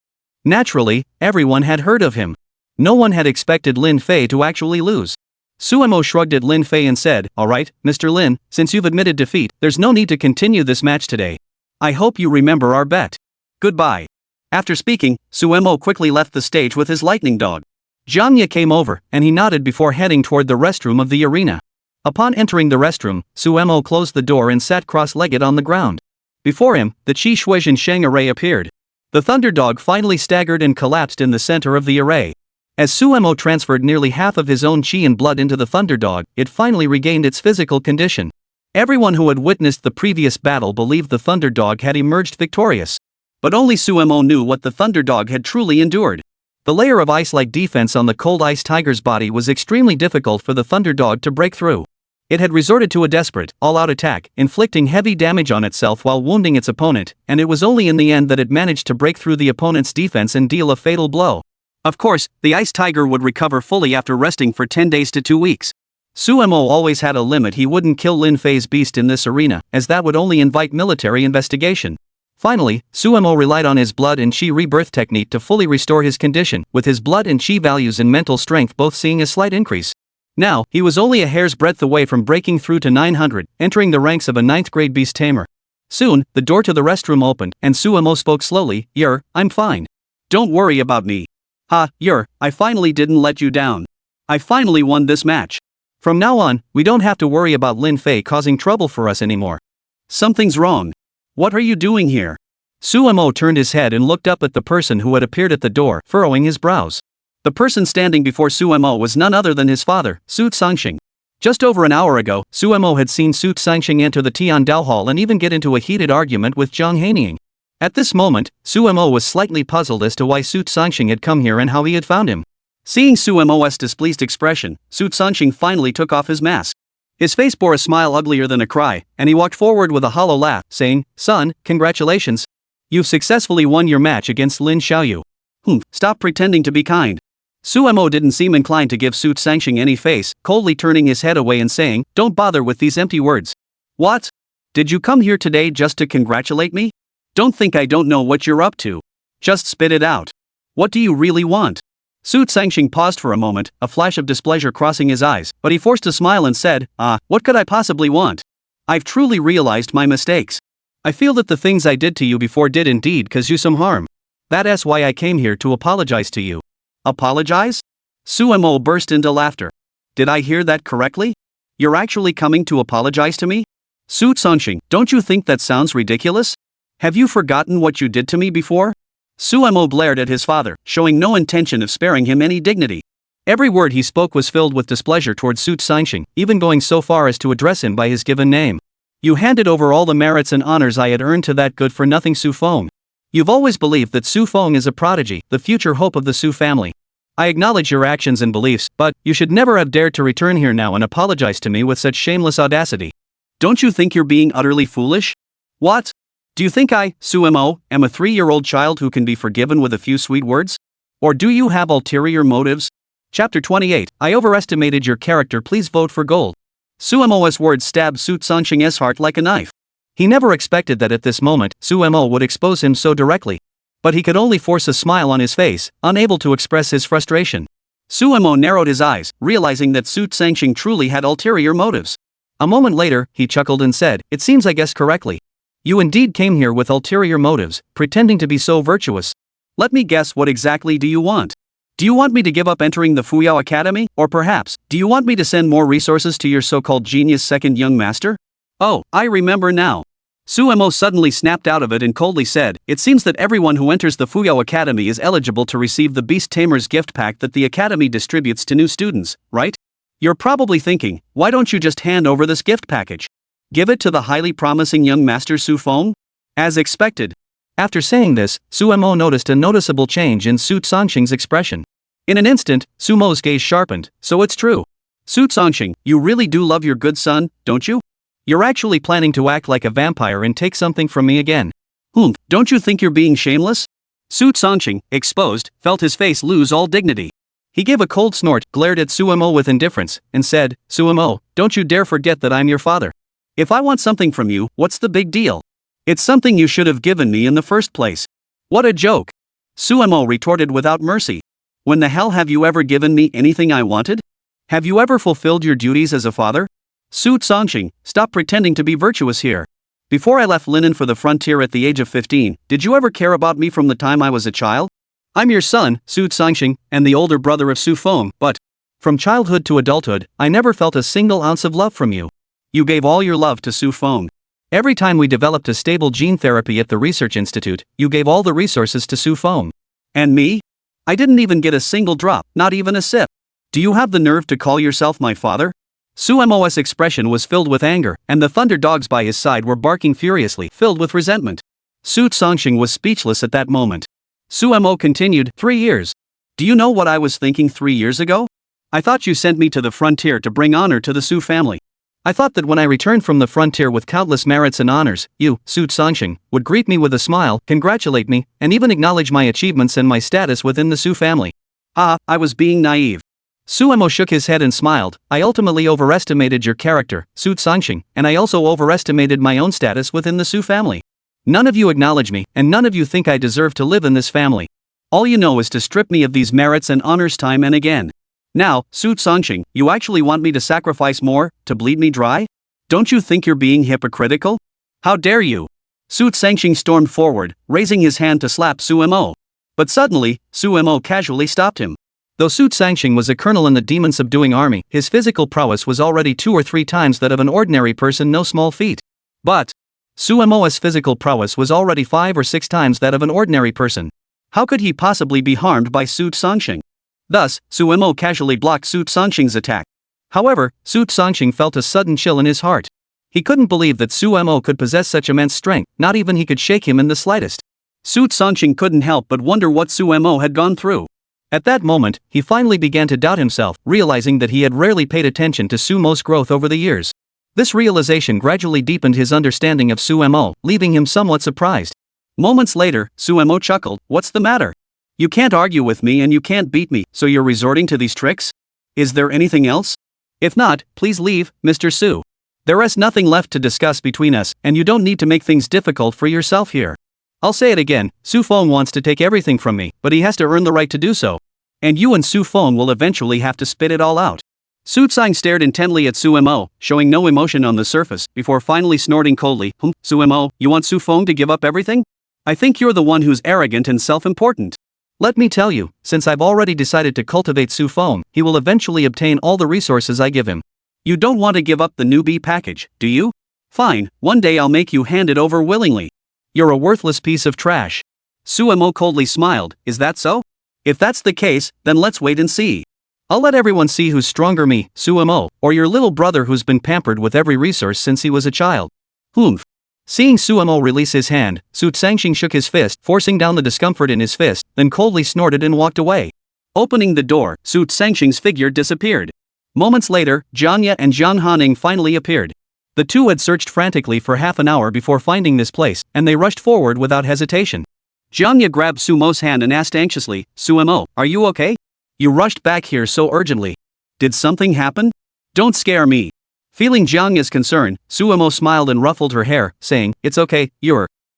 Naturally, everyone had heard of him. No one had expected Lin Fe to actually lose. Sumo shrugged at Lin Fe and said, "Alright, Mr. Lin, since you've admitted defeat, there's no need to continue this match today. I hope you remember our bet. Goodbye." After speaking, Sumo quickly left the stage with his lightning dog. Jiang Ya came over, and he nodded before heading toward the restroom of the arena. Upon entering the restroom, Sumo closed the door and sat cross-legged on the ground. Before him, the Qi Shuizhen Sheng array appeared. The Thunderdog finally staggered and collapsed in the center of the array. As Sumo transferred nearly half of his own Qi and blood into the Thunderdog, it finally regained its physical condition. Everyone who had witnessed the previous battle believed the Thunderdog had emerged victorious. But only Sumo knew what the Thunderdog had truly endured. The layer of ice-like defense on the cold ice tiger's body was extremely difficult for the Thunderdog to break through. It had resorted to a desperate, all-out attack, inflicting heavy damage on itself while wounding its opponent, and it was only in the end that it managed to break through the opponent's defense and deal a fatal blow. Of course, the ice tiger would recover fully after resting for 10 days to 2 weeks. Sumo always had a limit. He wouldn't kill Lin Fe's beast in this arena, as that would only invite military investigation. Finally, Sumo relied on his blood and Qi rebirth technique to fully restore his condition, with his blood and Qi values and mental strength both seeing a slight increase. Now, he was only a hair's breadth away from breaking through to 900, entering the ranks of a 9th-grade beast tamer. Soon, the door to the restroom opened, and Sumo spoke slowly, I'm fine. Don't worry about me. Ha, I finally didn't let you down. I finally won this match. From now on, we don't have to worry about Lin Fe causing trouble for us anymore. Something's wrong. What are you doing here?" Sumo turned his head and looked up at the person who had appeared at the door, furrowing his brows. The person standing before Sumo was none other than his father, Su Sangxing. Just over an hour ago, Sumo had seen Su Sangxing enter the Tiandao Hall and even get into a heated argument with Jiang Hanying. At this moment, Sumo was slightly puzzled as to why Su Sangxing had come here and how he had found him. Seeing Su Mo's displeased expression, Su Sanxing finally took off his mask. His face bore a smile uglier than a cry, and he walked forward with a hollow laugh, saying, "Son, congratulations. You've successfully won your match against Lin Xiaoyu. Stop pretending to be kind." Su Mo didn't seem inclined to give Su Sanxing any face, coldly turning his head away and saying, "Don't bother with these empty words." "What? Did you come here today just to congratulate me? Don't think I don't know what you're up to. Just spit it out. What do you really want?" Su Sanxing paused for a moment, a flash of displeasure crossing his eyes, but he forced a smile and said, "What could I possibly want? I've truly realized my mistakes. I feel that the things I did to you before did indeed cause you some harm. That's why I came here to apologize to you." "Apologize?" Su Mo burst into laughter. "Did I hear that correctly? You're actually coming to apologize to me? Su Sanxing, don't you think that sounds ridiculous? Have you forgotten what you did to me before?" Su Mo glared at his father, showing no intention of sparing him any dignity. Every word he spoke was filled with displeasure towards Su Sanxing, even going so far as to address him by his given name. "You handed over all the merits and honors I had earned to that good-for-nothing Su Feng. You've always believed that Su Feng is a prodigy, the future hope of the Su family. I acknowledge your actions and beliefs, but you should never have dared to return here now and apologize to me with such shameless audacity. Don't you think you're being utterly foolish? What? Do you think I, Su Mo, am a 3-year-old child who can be forgiven with a few sweet words? Or do you have ulterior motives?" Chapter 28, I overestimated your character, please vote for gold. Su Mo's words stabbed Su Sanxing's heart like a knife. He never expected that at this moment, Su Mo would expose him so directly. But he could only force a smile on his face, unable to express his frustration. Su Mo narrowed his eyes, realizing that Su Sanxing truly had ulterior motives. A moment later, he chuckled and said, "It seems I guessed correctly. You indeed came here with ulterior motives, pretending to be so virtuous. Let me guess, what exactly do you want? Do you want me to give up entering the Fuyao Academy, or perhaps, do you want me to send more resources to your so-called genius second young master?" "Oh, I remember now." Su Mo suddenly snapped out of it and coldly said, "It seems that everyone who enters the Fuyao Academy is eligible to receive the Beast Tamer's gift pack that the Academy distributes to new students, right? You're probably thinking, why don't you just hand over this gift package? Give it to the highly promising young master Su Feng?" As expected. After saying this, Su Mo noticed a noticeable change in Su Sanxing's expression. In an instant, Su Mo's gaze sharpened, "So it's true. Su Sanxing, you really do love your good son, don't you? You're actually planning to act like a vampire and take something from me again. Don't you think you're being shameless?" Su Sanxing, exposed, felt his face lose all dignity. He gave a cold snort, glared at Su Mo with indifference, and said, "Su Mo, don't you dare forget that I'm your father. If I want something from you, what's the big deal? It's something you should have given me in the first place." "What a joke!" Su Mo retorted without mercy. "When the hell have you ever given me anything I wanted? Have you ever fulfilled your duties as a father? Su Sanxing, stop pretending to be virtuous here. Before I left Linen for the frontier at the age of 15, did you ever care about me from the time I was a child? I'm your son, Su Sanxing, and the older brother of Su Feng, but from childhood to adulthood, I never felt a single ounce of love from you. You gave all your love to Su Feng. Every time we developed a stable gene therapy at the research institute, you gave all the resources to Su Feng. And me? I didn't even get a single drop, not even a sip. Do you have the nerve to call yourself my father?" Su Mo's expression was filled with anger, and the thunder dogs by his side were barking furiously, filled with resentment. Su Sanxing was speechless at that moment. Su Mo continued, 3 years. Do you know what I was thinking 3 years ago? I thought you sent me to the frontier to bring honor to the Su family. I thought that when I returned from the frontier with countless merits and honors, you, Su Sanxing, would greet me with a smile, congratulate me, and even acknowledge my achievements and my status within the Su family. I was being naive. Su Mo shook his head and smiled. I ultimately overestimated your character, Su Sanxing, and I also overestimated my own status within the Su family. None of you acknowledge me, and none of you think I deserve to live in this family. All you know is to strip me of these merits and honors time and again. Now, Su Sanxing, you actually want me to sacrifice more, to bleed me dry? Don't you think you're being hypocritical? How dare you? Su Sanxing stormed forward, raising his hand to slap Su Mo. But suddenly, Su Mo casually stopped him. Though Su Sanxing was a colonel in the demon-subduing army, his physical prowess was already 2 or 3 times that of an ordinary person, no small feat. But Su Mo's physical prowess was already 5 or 6 times that of an ordinary person. How could he possibly be harmed by Su Sanxing? Thus, Su Mo casually blocked Su Sanxing's attack. However, Su Sanxing felt a sudden chill in his heart. He couldn't believe that Su Mo could possess such immense strength, not even he could shake him in the slightest. Su Sanxing couldn't help but wonder what Su Mo had gone through. At that moment, he finally began to doubt himself, realizing that he had rarely paid attention to Sumo's growth over the years. This realization gradually deepened his understanding of Sumo, leaving him somewhat surprised. Moments later, Sumo chuckled, "What's the matter? You can't argue with me and you can't beat me, so you're resorting to these tricks? Is there anything else? If not, please leave, Mr. Su. There is nothing left to discuss between us, and you don't need to make things difficult for yourself here. I'll say it again, Su Feng wants to take everything from me, but he has to earn the right to do so. And you and Su Feng will eventually have to spit it all out." Su Tsang stared intently at Sumo, showing no emotion on the surface, before finally snorting coldly, Sumo, you want Su Feng to give up everything? I think you're the one who's arrogant and self-important. Let me tell you, since I've already decided to cultivate Su Feng, he will eventually obtain all the resources I give him. You don't want to give up the newbie package, do you? Fine, one day I'll make you hand it over willingly. You're a worthless piece of trash. Sumo coldly smiled, is that so? If that's the case, then let's wait and see. I'll let everyone see who's stronger, me, Sumo, or your little brother who's been pampered with every resource since he was a child. Humph. Seeing Sumo release his hand, Su Tsangxing shook his fist, forcing down the discomfort in his fist, then coldly snorted and walked away. Opening the door, Su Tsangxing's figure disappeared. Moments later, Jiang Ya and Jiang Hanying finally appeared. The two had searched frantically for half an hour before finding this place, and they rushed forward without hesitation. Jiang Ya grabbed Sumo's hand and asked anxiously, Sumo, are you okay? You rushed back here so urgently. Did something happen? Don't scare me. Feeling Jiang Ya's concern, Sumo smiled and ruffled her hair, saying, it's okay,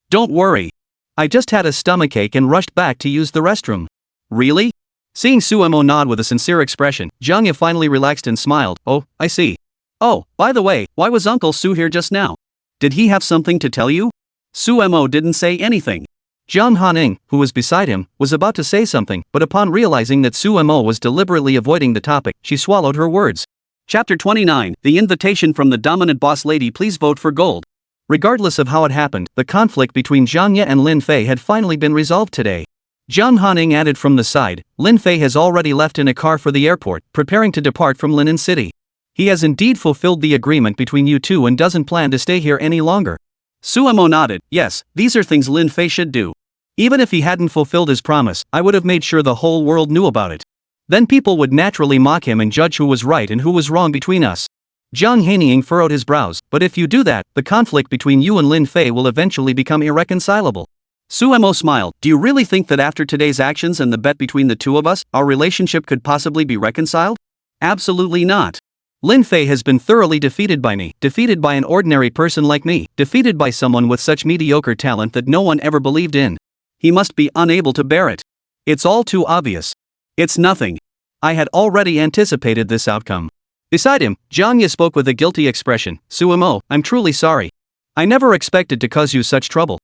don't worry. I just had a stomachache and rushed back to use the restroom. Really? Seeing Sumo nod with a sincere expression, Jiang Ya finally relaxed and smiled, oh, I see. Oh, by the way, why was Uncle Su here just now? Did he have something to tell you? Sumo didn't say anything. Jiang Hanying, who was beside him, was about to say something, but upon realizing that Sumo was deliberately avoiding the topic, she swallowed her words. Chapter 29, The Invitation from the Dominant Boss Lady. Please vote for gold. Regardless of how it happened, the conflict between Jiang Ya and Lin Fe had finally been resolved today. Jiang Hanying added from the side, Lin Fe has already left in a car for the airport, preparing to depart from Linen City. He has indeed fulfilled the agreement between you two and doesn't plan to stay here any longer. Sumo nodded, yes, these are things Lin Fe should do. Even if he hadn't fulfilled his promise, I would have made sure the whole world knew about it. Then people would naturally mock him and judge who was right and who was wrong between us. Jiang Hanying furrowed his brows, but if you do that, the conflict between you and Lin Fe will eventually become irreconcilable. Sumo smiled, do you really think that after today's actions and the bet between the two of us, our relationship could possibly be reconciled? Absolutely not. Lin Fe has been thoroughly defeated by me, defeated by an ordinary person like me, defeated by someone with such mediocre talent that no one ever believed in. He must be unable to bear it. It's all too obvious. It's nothing. I had already anticipated this outcome. Beside him, Jiang Ya spoke with a guilty expression, Sumo, I'm truly sorry. I never expected to cause you such trouble.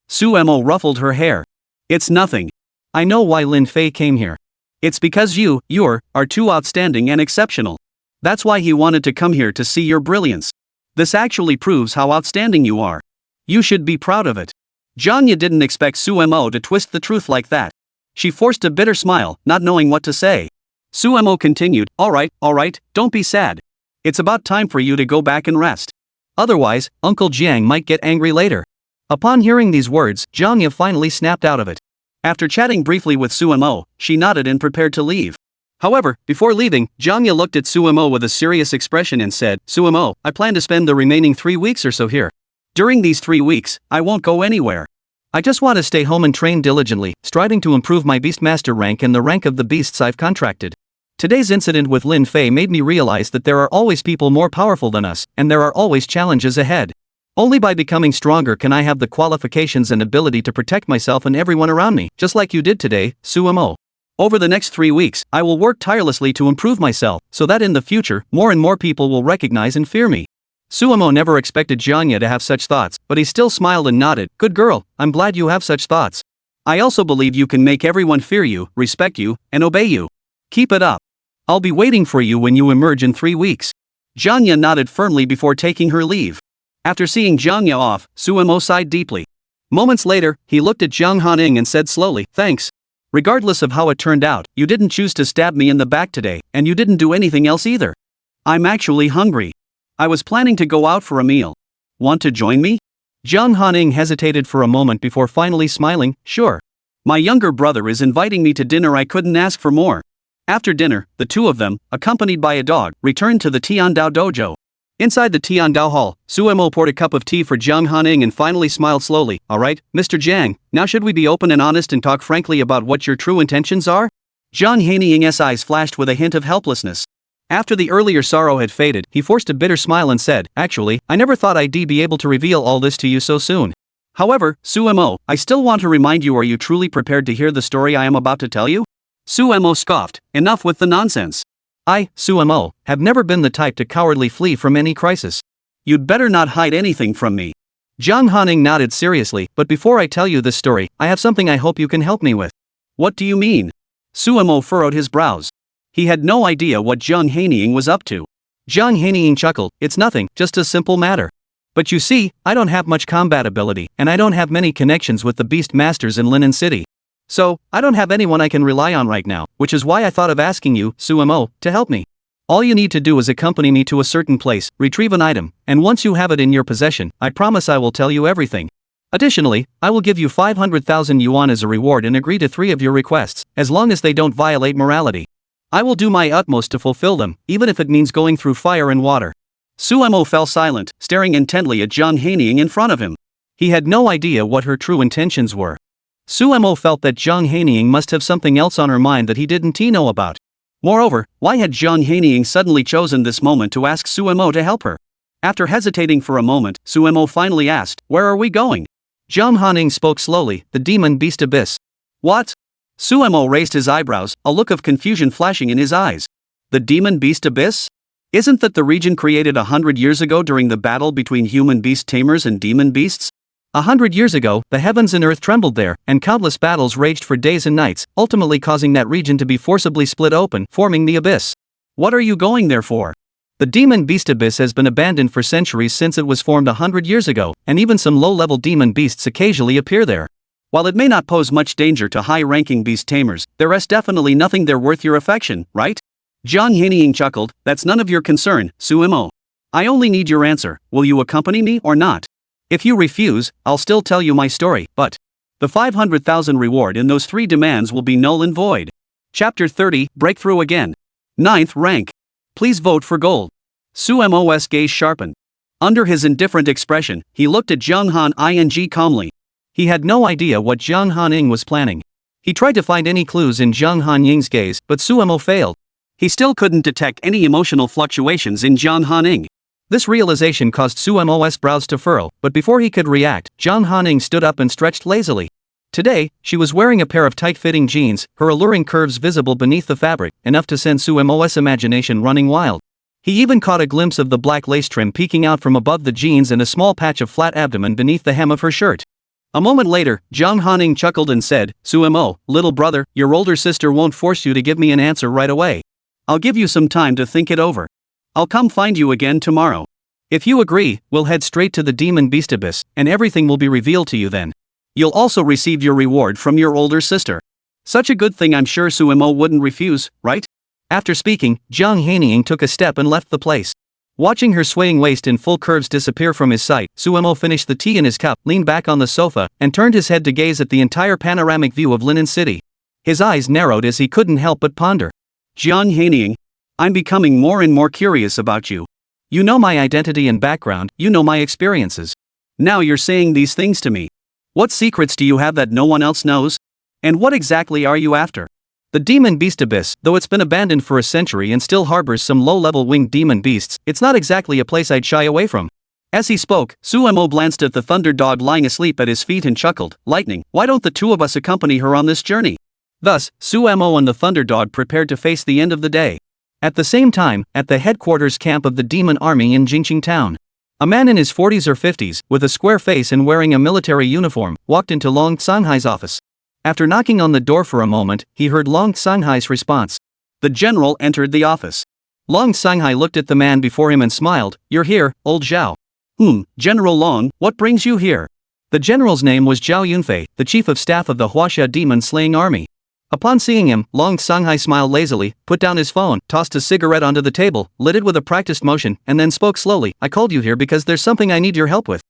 Sumo ruffled her hair. It's nothing. I know why Lin Fe came here. It's because you're too outstanding and exceptional. That's why he wanted to come here to see your brilliance. This actually proves how outstanding you are. You should be proud of it. Jiang Ya didn't expect Sumo to twist the truth like that. She forced a bitter smile, not knowing what to say. Sumo continued, all right, don't be sad. It's about time for you to go back and rest. Otherwise, Uncle Jiang might get angry later. Upon hearing these words, Jiang Ya finally snapped out of it. After chatting briefly with Sumo, she nodded and prepared to leave. However, before leaving, Jiang Ya looked at Sumo with a serious expression and said, Sumo, I plan to spend the remaining 3 weeks or so here. During these 3 weeks, I won't go anywhere. I just want to stay home and train diligently, striving to improve my Beastmaster rank and the rank of the beasts I've contracted. Today's incident with Lin Fe made me realize that there are always people more powerful than us, and there are always challenges ahead. Only by becoming stronger can I have the qualifications and ability to protect myself and everyone around me, just like you did today, Sumo. Over the next 3 weeks, I will work tirelessly to improve myself, so that in the future, more and more people will recognize and fear me. Sumo never expected Jiang Ya to have such thoughts, but he still smiled and nodded, good girl, I'm glad you have such thoughts. I also believe you can make everyone fear you, respect you, and obey you. Keep it up. I'll be waiting for you when you emerge in 3 weeks. Jiang Ya nodded firmly before taking her leave. After seeing Jiang Ya off, Sumo sighed deeply. Moments later, he looked at Jiang Hanying and said slowly, thanks. Regardless of how it turned out, you didn't choose to stab me in the back today, and you didn't do anything else either. I'm actually hungry. I was planning to go out for a meal. Want to join me? Jiang Hanying hesitated for a moment before finally smiling, sure. My younger brother is inviting me to dinner. I couldn't ask for more. After dinner, the two of them, accompanied by a dog, returned to the Tiandao dojo. Inside the Tiandao hall, Suemo poured a cup of tea for Jiang Hanying and finally smiled slowly. Alright, Mr. Jiang, now should we be open and honest and talk frankly about what your true intentions are? Jiang Hanying's eyes flashed with a hint of helplessness. After the earlier sorrow had faded, he forced a bitter smile and said, Actually, I never thought I'd be able to reveal all this to you so soon. However, Suemo, I still want to remind you, are you truly prepared to hear the story I am about to tell you? Suemo scoffed, enough with the nonsense. I, Suemo, have never been the type to cowardly flee from any crisis. You'd better not hide anything from me. Jiang Hanying nodded seriously, but before I tell you this story, I have something I hope you can help me with. What do you mean? Suemo furrowed his brows. He had no idea what Jiang Hanying was up to. Jiang Hanying chuckled, it's nothing, just a simple matter. But you see, I don't have much combat ability, and I don't have many connections with the beast masters in Linen City. So, I don't have anyone I can rely on right now, which is why I thought of asking you, Suemo, to help me. All you need to do is accompany me to a certain place, retrieve an item, and once you have it in your possession, I promise I will tell you everything. Additionally, I will give you 500,000 yuan as a reward and agree to 3 of your requests, as long as they don't violate morality. I will do my utmost to fulfill them, even if it means going through fire and water. Suemo fell silent, staring intently at Jiang Hanying in front of him. He had no idea what her true intentions were. Suemo felt that Jiang Hanying must have something else on her mind that he didn't know about. Moreover, why had Jiang Hanying suddenly chosen this moment to ask Suemo to help her? After hesitating for a moment, Suemo finally asked, Where are we going? Jiang Hanying spoke slowly, the demon beast abyss. What? Suemo raised his eyebrows, a look of confusion flashing in his eyes. The demon beast abyss? Isn't that the region created 100 years ago during the battle between human beast tamers and demon beasts? 100 years ago, the heavens and earth trembled there, and countless battles raged for days and nights, ultimately causing that region to be forcibly split open, forming the abyss. What are you going there for? The demon beast abyss has been abandoned for centuries since it was formed 100 years ago, and even some low-level demon beasts occasionally appear there. While it may not pose much danger to high-ranking beast tamers, there is definitely nothing there worth your affection, right? Jiang Hanying chuckled, That's none of your concern, Suemo. I only need your answer, will you accompany me or not? If you refuse, I'll still tell you my story, but the 500,000 reward in those 3 demands will be null and void. Chapter 30, Breakthrough Again. 9th rank. Please vote for gold. Suemo's gaze sharpened. Under his indifferent expression, he looked at Jiang Hanying calmly. He had no idea what Jiang Hanying was planning. He tried to find any clues in Jiang Hanying's gaze, but Suemo failed. He still couldn't detect any emotional fluctuations in Jiang Hanying. This realization caused Suemo's brows to furrow, but before he could react, Jiang Hanying stood up and stretched lazily. Today, she was wearing a pair of tight-fitting jeans, her alluring curves visible beneath the fabric, enough to send Suemo's imagination running wild. He even caught a glimpse of the black lace trim peeking out from above the jeans and a small patch of flat abdomen beneath the hem of her shirt. A moment later, Jiang Hanying chuckled and said, Suemo, little brother, your older sister won't force you to give me an answer right away. I'll give you some time to think it over. I'll come find you again tomorrow. If you agree, we'll head straight to the demon beast abyss, and everything will be revealed to you then. You'll also receive your reward from your older sister. Such a good thing, I'm sure Suemo wouldn't refuse, right? After speaking, Jiang Hanying took a step and left the place. Watching her swaying waist in full curves disappear from his sight, Suemo finished the tea in his cup, leaned back on the sofa, and turned his head to gaze at the entire panoramic view of Linen City. His eyes narrowed as he couldn't help but ponder. Jiang Hanying, I'm becoming more and more curious about you. You know my identity and background, you know my experiences. Now you're saying these things to me. What secrets do you have that no one else knows? And what exactly are you after? The demon beast abyss, though it's been abandoned for a century and still harbors some low-level winged demon beasts, it's not exactly a place I'd shy away from. As he spoke, Suemo glanced at the thunder dog lying asleep at his feet and chuckled, Lightning, why don't the 2 of us accompany her on this journey? Thus, Suemo and the thunder dog prepared to face the end of the day. At the same time, at the headquarters camp of the demon army in Jingqing town, a man in his 40s or 50s, with a square face and wearing a military uniform, walked into Long Sanghai's office. After knocking on the door for a moment, he heard Long Sanghai's response. The general entered the office. Long Sanghai looked at the man before him and smiled, You're here, old Zhao. General Long, what brings you here? The general's name was Zhao Yunfei, the chief of staff of the Huaxia demon-slaying army. Upon seeing him, Long Sanghai smiled lazily, put down his phone, tossed a cigarette onto the table, lit it with a practiced motion, and then spoke slowly, I called you here because there's something I need your help with.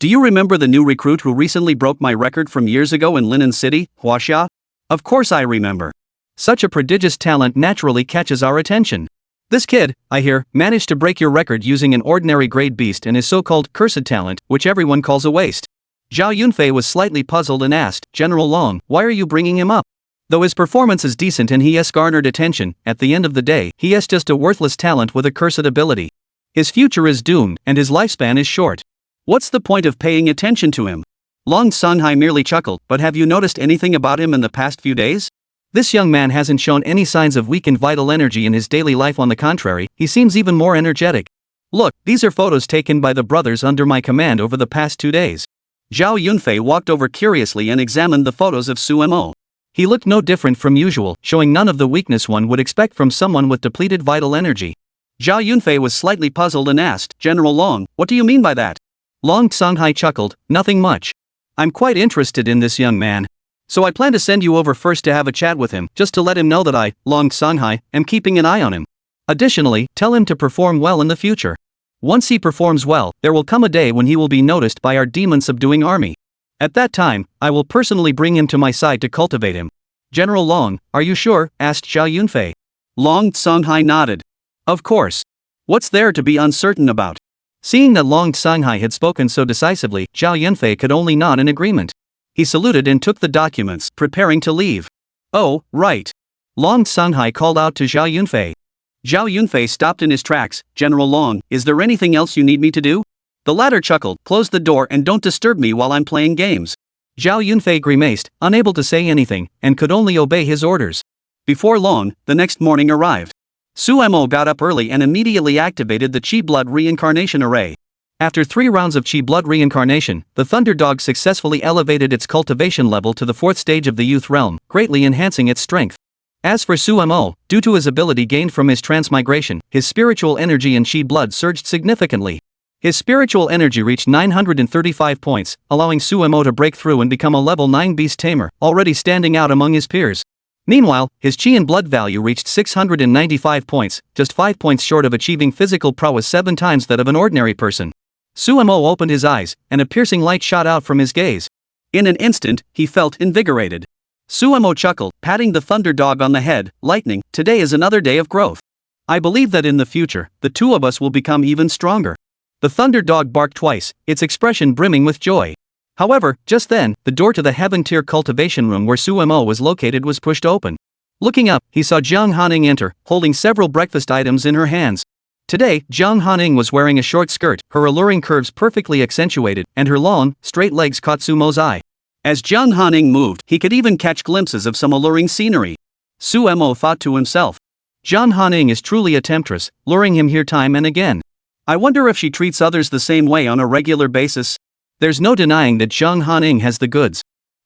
Do you remember the new recruit who recently broke my record from years ago in Linen City, Huaxia? Of course I remember. Such a prodigious talent naturally catches our attention. This kid, I hear, managed to break your record using an ordinary grade beast and his so-called cursed talent, which everyone calls a waste. Zhao Yunfei was slightly puzzled and asked, General Long, why are you bringing him up? Though his performance is decent and he has garnered attention, at the end of the day, he has just a worthless talent with a cursed ability. His future is doomed, and his lifespan is short. What's the point of paying attention to him? Long Songhai merely chuckled, but have you noticed anything about him in the past few days? This young man hasn't shown any signs of weakened vital energy in his daily life. On the contrary, he seems even more energetic. Look, these are photos taken by the brothers under my command over the past 2 days. Zhao Yunfei walked over curiously and examined the photos of Su Mo. He looked no different from usual, showing none of the weakness one would expect from someone with depleted vital energy. Zhao Yunfei was slightly puzzled and asked, General Long, what do you mean by that? Long Songhai chuckled, nothing much. I'm quite interested in this young man. So I plan to send you over first to have a chat with him, just to let him know that I, Long Songhai, am keeping an eye on him. Additionally, tell him to perform well in the future. Once he performs well, there will come a day when he will be noticed by our demon-subduing army. At that time, I will personally bring him to my side to cultivate him. General Long, are you sure? Asked Zhao Yunfei. Long Songhai nodded. Of course. What's there to be uncertain about? Seeing that Long Songhai had spoken so decisively, Zhao Yunfei could only nod in agreement. He saluted and took the documents, preparing to leave. Oh, right. Long Songhai called out to Zhao Yunfei. Zhao Yunfei stopped in his tracks. General Long, is there anything else you need me to do? The latter chuckled, close the door and don't disturb me while I'm playing games. Zhao Yunfei grimaced, unable to say anything, and could only obey his orders. Before long, the next morning arrived. Su Mo got up early and immediately activated the Qi Blood Reincarnation Array. After 3 rounds of Qi Blood Reincarnation, the Thunder Dog successfully elevated its cultivation level to the 4th stage of the Youth Realm, greatly enhancing its strength. As for Su Mo, due to his ability gained from his transmigration, his spiritual energy and Qi Blood surged significantly. His spiritual energy reached 935 points, allowing Su Mo to break through and become a level 9 beast tamer, already standing out among his peers. Meanwhile, his Qi and blood value reached 695 points, just 5 points short of achieving physical prowess 7 times that of an ordinary person. Su Mo opened his eyes, and a piercing light shot out from his gaze. In an instant, he felt invigorated. Su Mo chuckled, patting the Thunder Dog on the head, lightning, today is another day of growth. I believe that in the future, the two of us will become even stronger. The Thunder Dog barked twice, its expression brimming with joy. However, just then, the door to the Heaven-tier cultivation room where Su Mo was located was pushed open. Looking up, he saw Jiang Hanying enter, holding several breakfast items in her hands. Today, Jiang Hanying was wearing a short skirt, her alluring curves perfectly accentuated, and her long, straight legs caught Su Mo's eye. As Jiang Hanying moved, he could even catch glimpses of some alluring scenery. Su Mo thought to himself. Jiang Hanying is truly a temptress, luring him here time and again. I wonder if she treats others the same way on a regular basis. There's no denying that Jiang Hanying has the goods.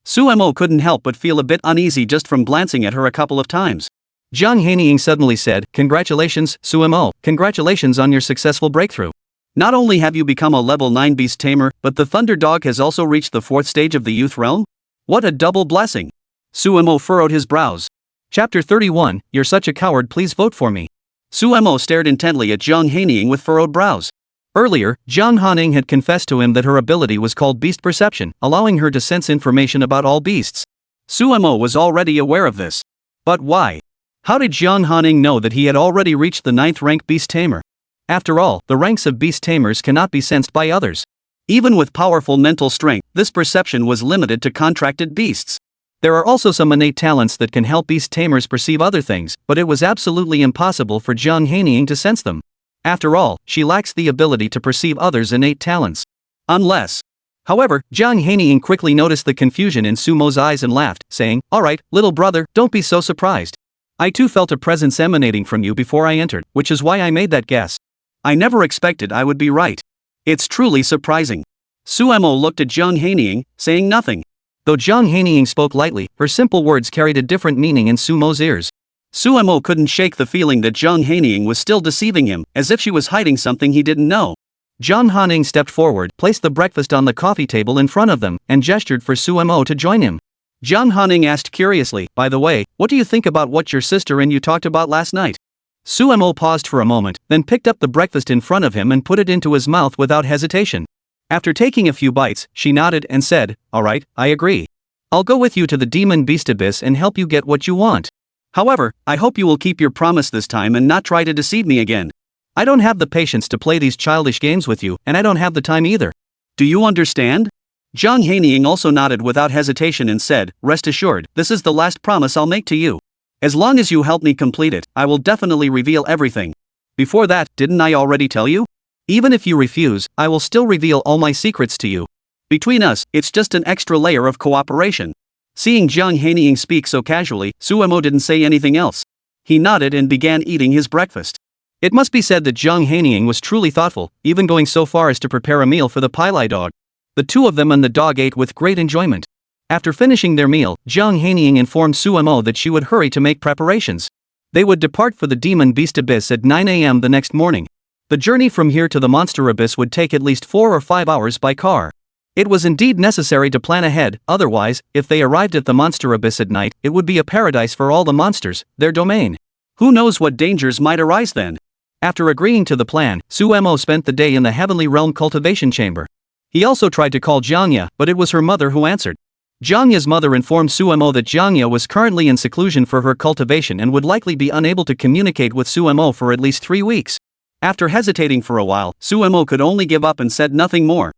Su Mo couldn't help but feel a bit uneasy just from glancing at her a couple of times. Jiang Hanying suddenly said, Congratulations, Su Mo, congratulations on your successful breakthrough. Not only have you become a level 9 beast tamer, but the Thunder Dog has also reached the 4th stage of the Youth Realm? What a double blessing! Su Mo furrowed his brows. Chapter 31, You're such a coward, please vote for me. Su Mo stared intently at Jiang Hanying with furrowed brows. Earlier, Jiang Hanying had confessed to him that her ability was called beast perception, allowing her to sense information about all beasts. Su Mo was already aware of this. But why? How did Jiang Hanying know that he had already reached the 9th rank beast tamer? After all, the ranks of beast tamers cannot be sensed by others. Even with powerful mental strength, this perception was limited to contracted beasts. There are also some innate talents that can help beast tamers perceive other things, but it was absolutely impossible for Jiang Hanying to sense them. After all, she lacks the ability to perceive others' innate talents. Unless. However, Jiang Hanying quickly noticed the confusion in Su Mo's eyes and laughed, saying, Alright, little brother, don't be so surprised. I too felt a presence emanating from you before I entered, which is why I made that guess. I never expected I would be right. It's truly surprising. Su Mo looked at Jiang Hanying, saying nothing. Though Jiang Hanying spoke lightly, her simple words carried a different meaning in Su Mo's ears. Su Mo couldn't shake the feeling that Jiang Hanying was still deceiving him, as if she was hiding something he didn't know. Jiang Hanying stepped forward, placed the breakfast on the coffee table in front of them, and gestured for Su Mo to join him. Jiang Hanying asked curiously, By the way, what do you think about what your sister and you talked about last night? Su Mo paused for a moment, then picked up the breakfast in front of him and put it into his mouth without hesitation. After taking a few bites, she nodded and said, "Alright, I agree. I'll go with you to the Demon Beast Abyss and help you get what you want. However, I hope you will keep your promise this time and not try to deceive me again. I don't have the patience to play these childish games with you, and I don't have the time either. Do you understand?" Jiang Hanying also nodded without hesitation and said, "Rest assured, this is the last promise I'll make to you. As long as you help me complete it, I will definitely reveal everything. Before that, didn't I already tell you? Even if you refuse, I will still reveal all my secrets to you. Between us, it's just an extra layer of cooperation." Seeing Jiang Hanying speak so casually, Suemo didn't say anything else. He nodded and began eating his breakfast. It must be said that Jiang Hanying was truly thoughtful, even going so far as to prepare a meal for the Pilai dog. The two of them and the dog ate with great enjoyment. After finishing their meal, Jiang Hanying informed Suemo that she would hurry to make preparations. They would depart for the Demon Beast Abyss at 9 a.m. the next morning. The journey from here to the Monster Abyss would take at least 4 or 5 hours by car. It was indeed necessary to plan ahead, otherwise, if they arrived at the Monster Abyss at night, it would be a paradise for all the monsters, their domain. Who knows what dangers might arise then? After agreeing to the plan, Suemo spent the day in the Heavenly Realm cultivation chamber. He also tried to call Jiang Ya, but it was her mother who answered. Jiang Ya's mother informed Suemo that Jiang Ya was currently in seclusion for her cultivation and would likely be unable to communicate with Suemo for at least 3 weeks. After hesitating for a while, Suemo could only give up and said nothing more.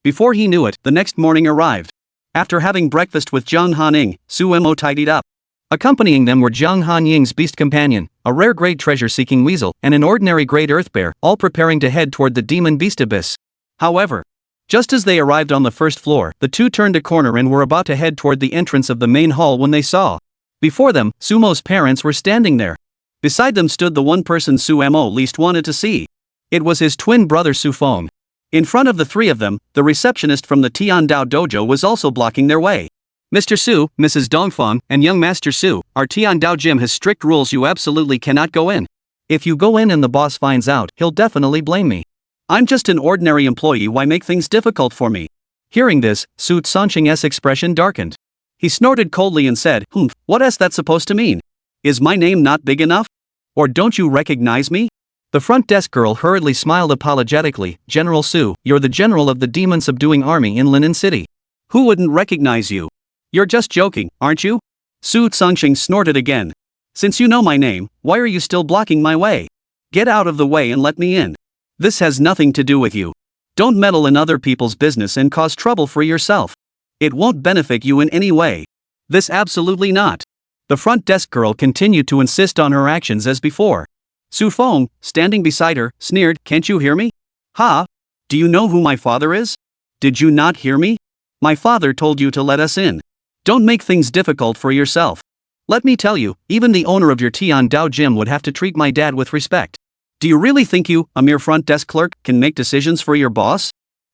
Before he knew it, the next morning arrived. After having breakfast with Jiang Hanying, Suemo tidied up. Accompanying them were Jiang Hanying's beast companion, a rare grade treasure-seeking weasel, and an ordinary grade earth bear, all preparing to head toward the Demon Beast Abyss. However, just as they arrived on the first floor, the two turned a corner and were about to head toward the entrance of the main hall when they saw. Before them, Sumo's parents were standing there. Beside them stood the one person Suemo least wanted to see. It was his twin brother Xu Feng. In front of the three of them, the receptionist from the Tiandao dojo was also blocking their way. "Mr. Su, Mrs. Dongfeng, and young Master Su, our Tiandao gym has strict rules. You absolutely cannot go in. If you go in and the boss finds out, he'll definitely blame me. I'm just an ordinary employee, why make things difficult for me?" Hearing this, Su Sanqing's expression darkened. He snorted coldly and said, "What is that supposed to mean? Is my name not big enough? Or don't you recognize me?" The front desk girl hurriedly smiled apologetically. "General Su, you're the general of the demon subduing army in Linen City. Who wouldn't recognize you? You're just joking, aren't you?" Su Sanqing snorted again. "Since you know my name, why are you still blocking my way? Get out of the way and let me in. This has nothing to do with you. Don't meddle in other people's business and cause trouble for yourself. It won't benefit you in any way. This absolutely not." The front desk girl continued to insist on her actions as before. Su Feng, standing beside her, sneered, "Can't you hear me? Ha? Do you know who my father is? Did you not hear me? My father told you to let us in. Don't make things difficult for yourself. Let me tell you, even the owner of your Tiandao gym would have to treat my dad with respect. Do you really think you, a mere front desk clerk, can make decisions for your boss?"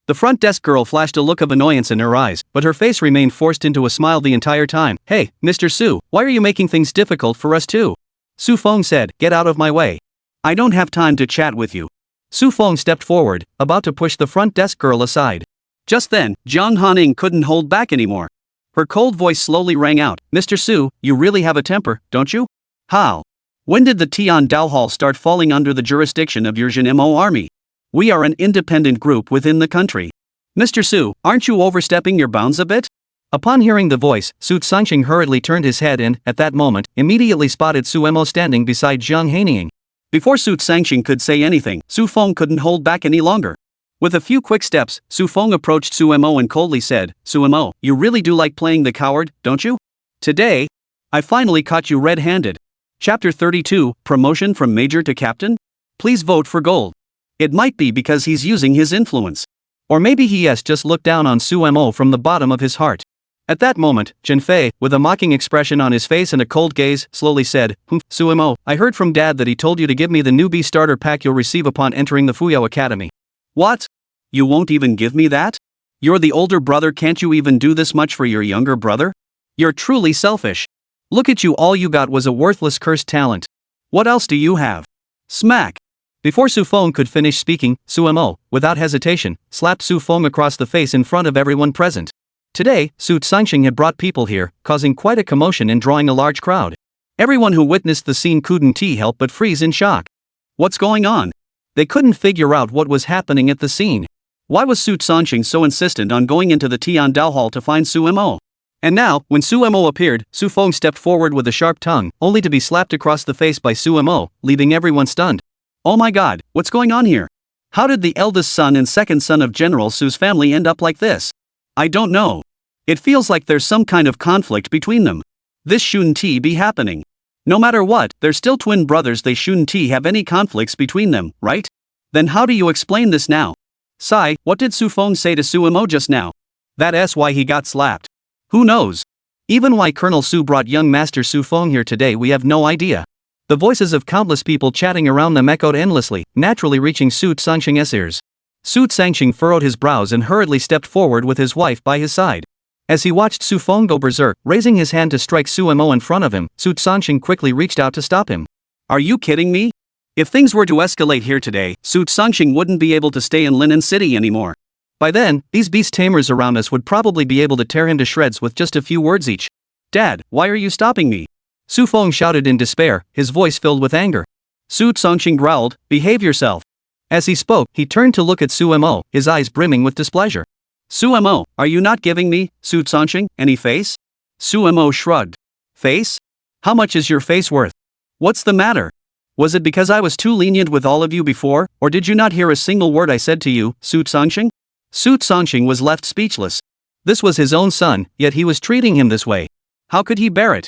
The front desk girl flashed a look of annoyance in her eyes, but her face remained forced into a smile the entire time. "Hey, Mr. Su, why are you making things difficult for us too?" Su Feng said, "Get out of my way. I don't have time to chat with you." Su Feng stepped forward, about to push the front desk girl aside. Just then, Jiang Hanying couldn't hold back anymore. Her cold voice slowly rang out, "Mr. Su, you really have a temper, don't you? How? When did the Tiandao Hall start falling under the jurisdiction of your Jinmo army? We are an independent group within the country. Mr. Su, aren't you overstepping your bounds a bit?" Upon hearing the voice, Su Sanqing hurriedly turned his head and, at that moment, immediately spotted Suemo standing beside Jiang Hanying. Before Su Sanqing could say anything, Su Feng couldn't hold back any longer. With a few quick steps, Su Feng approached Suemo and coldly said, "Suemo, you really do like playing the coward, don't you? Today, I finally caught you red-handed." Chapter 32, Promotion from Major to Captain? Please vote for gold. It might be because he's using his influence. Or maybe he has just looked down on Suemo from the bottom of his heart. At that moment, Lin Fe, with a mocking expression on his face and a cold gaze, slowly said, "Suemo, I heard from Dad that he told you to give me the newbie starter pack you'll receive upon entering the Fuyao Academy." "What? You won't even give me that? You're the older brother, can't you even do this much for your younger brother? You're truly selfish. Look at you, all you got was a worthless cursed talent. What else do you have?" Smack! Before Su Feng could finish speaking, Suemo, without hesitation, slapped Su Feng across the face in front of everyone present. Today, Su Sanqing had brought people here, causing quite a commotion and drawing a large crowd. Everyone who witnessed the scene couldn't help but freeze in shock. What's going on? They couldn't figure out what was happening at the scene. Why was Su Sanxing so insistent on going into the Tiandao Hall to find Su Mo? And now, when Su Mo appeared, Su Feng stepped forward with a sharp tongue, only to be slapped across the face by Su Mo, leaving everyone stunned. Oh my god, what's going on here? How did the eldest son and second son of General Su's family end up like this? I don't know. It feels like there's some kind of conflict between them. This shouldn't be happening. No matter what, they're still twin brothers, they shouldn't have any conflicts between them, right? Then how do you explain this now? Sai, what did Su Feng say to Su Mo just now? That's why he got slapped. Who knows? Even why Colonel Su brought young Master Su Feng here today we have no idea. The voices of countless people chatting around them echoed endlessly, naturally reaching Su Sanxing's ears. Su Sanxing furrowed his brows and hurriedly stepped forward with his wife by his side. As he watched Su Feng go berserk, raising his hand to strike Su Mo in front of him, Su Sanxing quickly reached out to stop him. Are you kidding me? If things were to escalate here today, Su Sanxing wouldn't be able to stay in Linen City anymore. By then, these beast tamers around us would probably be able to tear him to shreds with just a few words each. Dad, why are you stopping me? Su Feng shouted in despair, his voice filled with anger. Su Sanxing growled, behave yourself. As he spoke, he turned to look at Su Mo, his eyes brimming with displeasure. Su Mo, are you not giving me, Su Sanxing, any face? Su Mo shrugged. Face? How much is your face worth? What's the matter? Was it because I was too lenient with all of you before, or did you not hear a single word I said to you, Su Sanxing? Su Sanxing was left speechless. This was his own son, yet he was treating him this way. How could he bear it?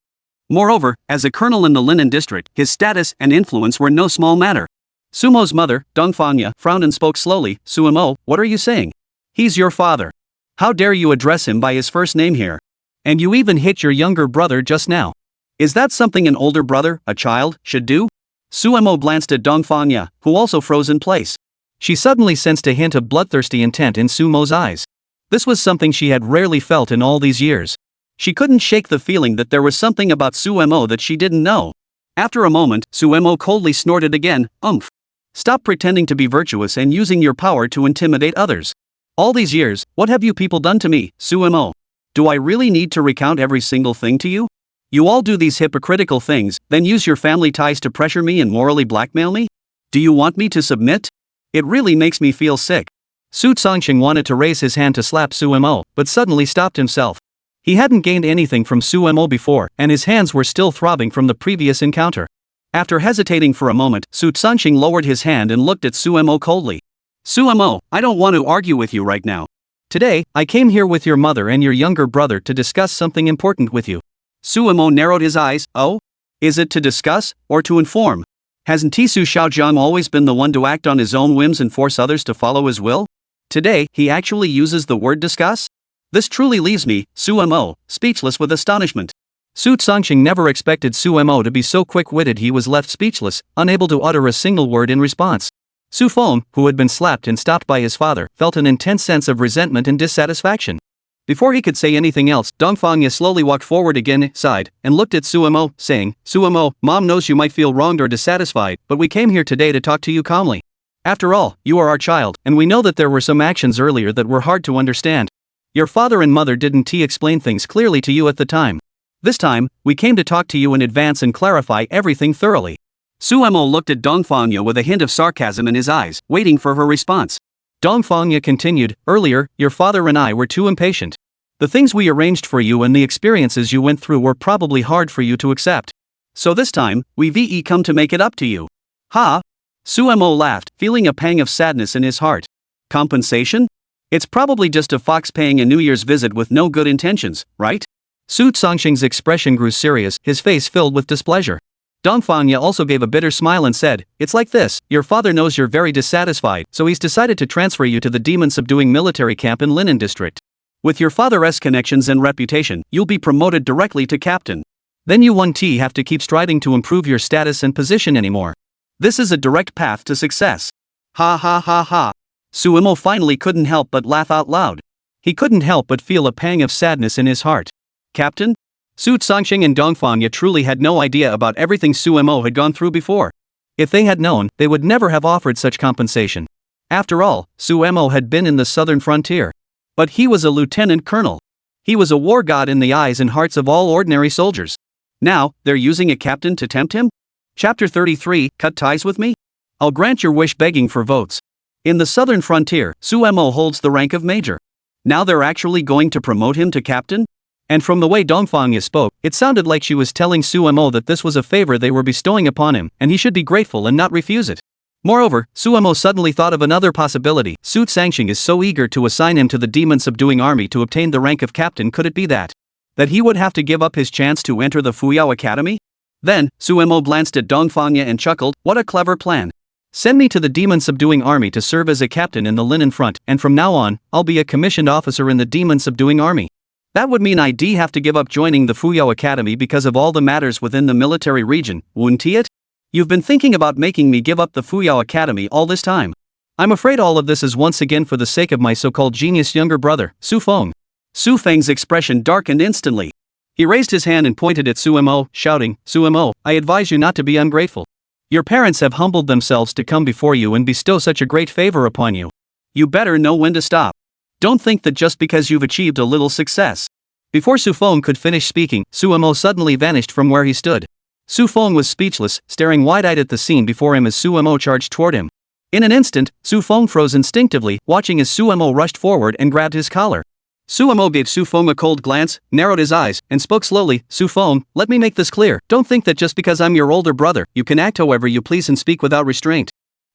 Moreover, as a colonel in the Linen district, his status and influence were no small matter. Sumo's mother, Dongfangya, frowned and spoke slowly. Su Mo, what are you saying? He's your father. How dare you address him by his first name here? And you even hit your younger brother just now. Is that something an older brother, a child, should do? Su Mo glanced at Dongfangya, who also froze in place. She suddenly sensed a hint of bloodthirsty intent in Su Mo's eyes. This was something she had rarely felt in all these years. She couldn't shake the feeling that there was something about Su Mo that she didn't know. After a moment, Su Mo coldly snorted again, umph. Stop pretending to be virtuous and using your power to intimidate others. All these years, what have you people done to me, Su Mo? Do I really need to recount every single thing to you? You all do these hypocritical things, then use your family ties to pressure me and morally blackmail me? Do you want me to submit? It really makes me feel sick. Su Sanxing wanted to raise his hand to slap Su Mo, but suddenly stopped himself. He hadn't gained anything from Su Mo before, and his hands were still throbbing from the previous encounter. After hesitating for a moment, Su Sanxing lowered his hand and looked at Su Mo coldly. Su Mo, I don't want to argue with you right now. Today, I came here with your mother and your younger brother to discuss something important with you. Su Mo narrowed his eyes. Oh? Is it to discuss, or to inform? Hasn't Tisu Xiaojiang always been the one to act on his own whims and force others to follow his will? Today, he actually uses the word discuss? This truly leaves me, Su Mo, speechless with astonishment. Su Sanxing never expected Su Mo to be so quick-witted. He was left speechless, unable to utter a single word in response. Su Feng, who had been slapped and stopped by his father, felt an intense sense of resentment and dissatisfaction. Before he could say anything else, Dongfangya slowly walked forward again, sighed, and looked at Su Mo, saying, Su Mo, Mom knows you might feel wronged or dissatisfied, but we came here today to talk to you calmly. After all, you are our child, and we know that there were some actions earlier that were hard to understand. Your father and mother didn't explain things clearly to you at the time. This time, we came to talk to you in advance and clarify everything thoroughly. Su Mo looked at Dongfangya with a hint of sarcasm in his eyes, waiting for her response. Dongfangya continued, earlier, your father and I were too impatient. The things we arranged for you and the experiences you went through were probably hard for you to accept. So this time, we've come to make it up to you. Ha! Su Mo laughed, feeling a pang of sadness in his heart. Compensation? It's probably just a fox paying a New Year's visit with no good intentions, right? Su Sanxing's expression grew serious, his face filled with displeasure. Dongfangya also gave a bitter smile and said, it's like this, your father knows you're very dissatisfied, so he's decided to transfer you to the demon-subduing military camp in Linen district. With your father's connections and reputation, you'll be promoted directly to captain. Then you won't have to keep striving to improve your status and position anymore. This is a direct path to success. Ha ha ha ha. Su Mo finally couldn't help but laugh out loud. He couldn't help but feel a pang of sadness in his heart. Captain? Su Sanxing and Dongfangya truly had no idea about everything Su Mo had gone through before. If they had known, they would never have offered such compensation. After all, Su Mo had been in the southern frontier. But he was a lieutenant colonel. He was a war god in the eyes and hearts of all ordinary soldiers. Now, they're using a captain to tempt him? Chapter 33, Cut ties with me? I'll grant your wish begging for votes. In the southern frontier, Su Mo holds the rank of major. Now they're actually going to promote him to captain? And from the way Dongfang Ya spoke, it sounded like she was telling Su Mo that this was a favor they were bestowing upon him, and he should be grateful and not refuse it. Moreover, Su Mo suddenly thought of another possibility. Su Sangxing is so eager to assign him to the demon-subduing army to obtain the rank of captain. Could it be that he would have to give up his chance to enter the Fuyao Academy? Then, Su Mo glanced at Dongfang Ya and chuckled, what a clever plan. Send me to the demon-subduing army to serve as a captain in the linen front, and from now on, I'll be a commissioned officer in the demon-subduing army. That would mean I'd have to give up joining the Fuyao Academy because of all the matters within the military region, wouldn't it? You've been thinking about making me give up the Fuyao Academy all this time. I'm afraid all of this is once again for the sake of my so-called genius younger brother, Su Feng. Su Feng's expression darkened instantly. He raised his hand and pointed at Su Mo, shouting, Su Mo, I advise you not to be ungrateful. Your parents have humbled themselves to come before you and bestow such a great favor upon you. You better know when to stop. Don't think that just because you've achieved a little success. Before Su Feng could finish speaking, Su Mo suddenly vanished from where he stood. Su Feng was speechless, staring wide-eyed at the scene before him as Su Mo charged toward him. In an instant, Su Feng froze instinctively, watching as Su Mo rushed forward and grabbed his collar. Su Mo gave Su Feng a cold glance, narrowed his eyes, and spoke slowly, Su Feng, let me make this clear. Don't think that just because I'm your older brother, you can act however you please and speak without restraint.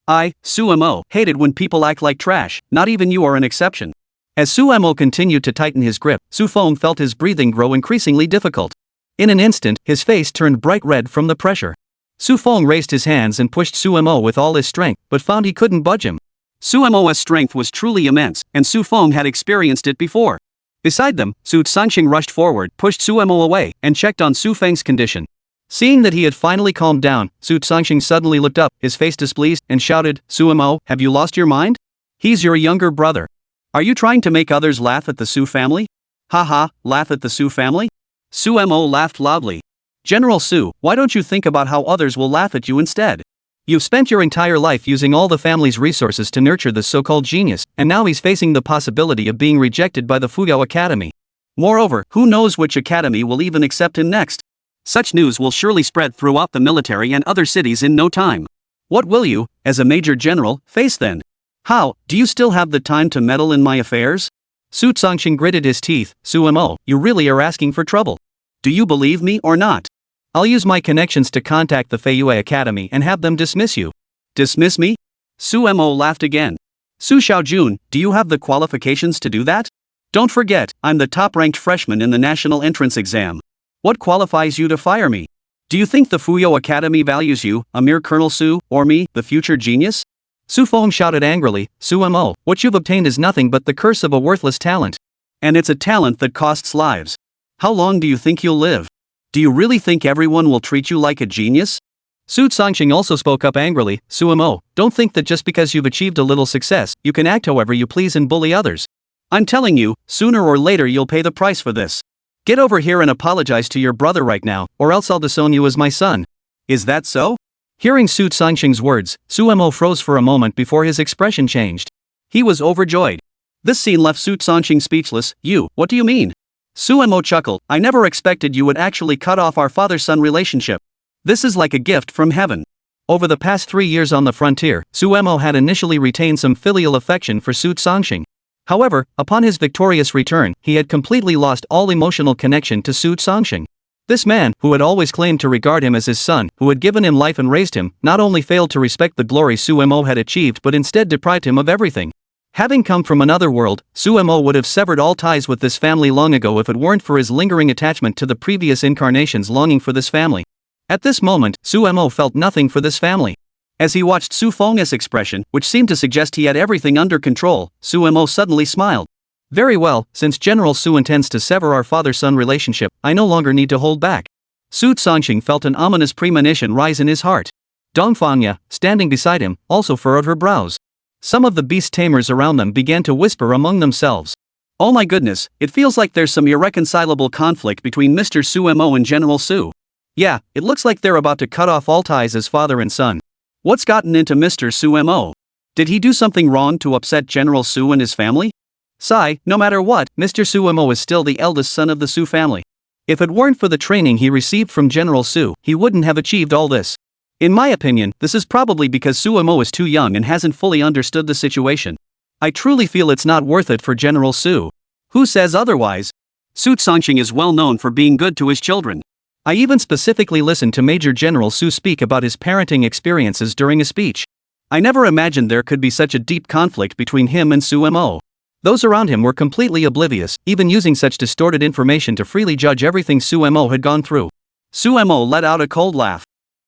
I, Su Mo, hated when people act like trash, not even you are an exception. As Su Mo continued to tighten his grip, Su Feng felt his breathing grow increasingly difficult. In an instant, his face turned bright red from the pressure. Su Feng raised his hands and pushed Su Mo with all his strength, but found he couldn't budge him. Su Mo's strength was truly immense, and Su Feng had experienced it before. Beside them, Su Sangxing rushed forward, pushed Su Mo away, and checked on Su Feng's condition. Seeing that he had finally calmed down, Su Sangxing suddenly looked up, his face displeased, and shouted, Su Mo, have you lost your mind? He's your younger brother. Are you trying to make others laugh at the Su family? Haha, laugh at the Su family? Su Mo laughed loudly. General Su, why don't you think about how others will laugh at you instead? You've spent your entire life using all the family's resources to nurture this so-called genius, and now he's facing the possibility of being rejected by the Fuyao Academy. Moreover, who knows which academy will even accept him next? Such news will surely spread throughout the military and other cities in no time. What will you, as a major general, face then? How, do you still have the time to meddle in my affairs? Su Sangxing gritted his teeth, Su Mo, you really are asking for trouble. Do you believe me or not? I'll use my connections to contact the Feiyue Academy and have them dismiss you. Dismiss me? Su Mo laughed again. Su Xiaojun, do you have the qualifications to do that? Don't forget, I'm the top-ranked freshman in the national entrance exam. What qualifies you to fire me? Do you think the Fuyao Academy values you, a mere Colonel Su, or me, the future genius? Su Feng shouted angrily, Su Mo, what you've obtained is nothing but the curse of a worthless talent. And it's a talent that costs lives. How long do you think you'll live? Do you really think everyone will treat you like a genius? Su Sangxing also spoke up angrily, Su Mo, don't think that just because you've achieved a little success, you can act however you please and bully others. I'm telling you, sooner or later you'll pay the price for this. Get over here and apologize to your brother right now, or else I'll disown you as my son. Is that so? Hearing Su Sangxing's words, Su Mo froze for a moment before his expression changed. He was overjoyed. This scene left Su Sangxing speechless. You, what do you mean? Su Mo chuckled, I never expected you would actually cut off our father-son relationship. This is like a gift from heaven. Over the past 3 years on the frontier, Su Mo had initially retained some filial affection for Su Sangxing. However, upon his victorious return, he had completely lost all emotional connection to Su Sangxing. This man, who had always claimed to regard him as his son, who had given him life and raised him, not only failed to respect the glory Su Mo had achieved but instead deprived him of everything. Having come from another world, Su Mo would have severed all ties with this family long ago if it weren't for his lingering attachment to the previous incarnations longing for this family. At this moment, Su Mo felt nothing for this family. As he watched Su Feng's expression, which seemed to suggest he had everything under control, Su Mo suddenly smiled. Very well, since General Su intends to sever our father-son relationship, I no longer need to hold back. Su Sangxing felt an ominous premonition rise in his heart. Dongfang Ya, standing beside him, also furrowed her brows. Some of the beast tamers around them began to whisper among themselves. Oh my goodness, it feels like there's some irreconcilable conflict between Mr. Su Mo and General Su. Yeah, it looks like they're about to cut off all ties as father and son. What's gotten into Mr. Su Mo? Did he do something wrong to upset General Su and his family? Sigh, no matter what, Mr. Su Mo is still the eldest son of the Su family. If it weren't for the training he received from General Su, he wouldn't have achieved all this. In my opinion, this is probably because Suemo is too young and hasn't fully understood the situation. I truly feel it's not worth it for General Su. Who says otherwise? Su Songxing is well known for being good to his children. I even specifically listened to Major General Su speak about his parenting experiences during a speech. I never imagined there could be such a deep conflict between him and Suemo. Those around him were completely oblivious, even using such distorted information to freely judge everything Suemo had gone through. Suemo let out a cold laugh.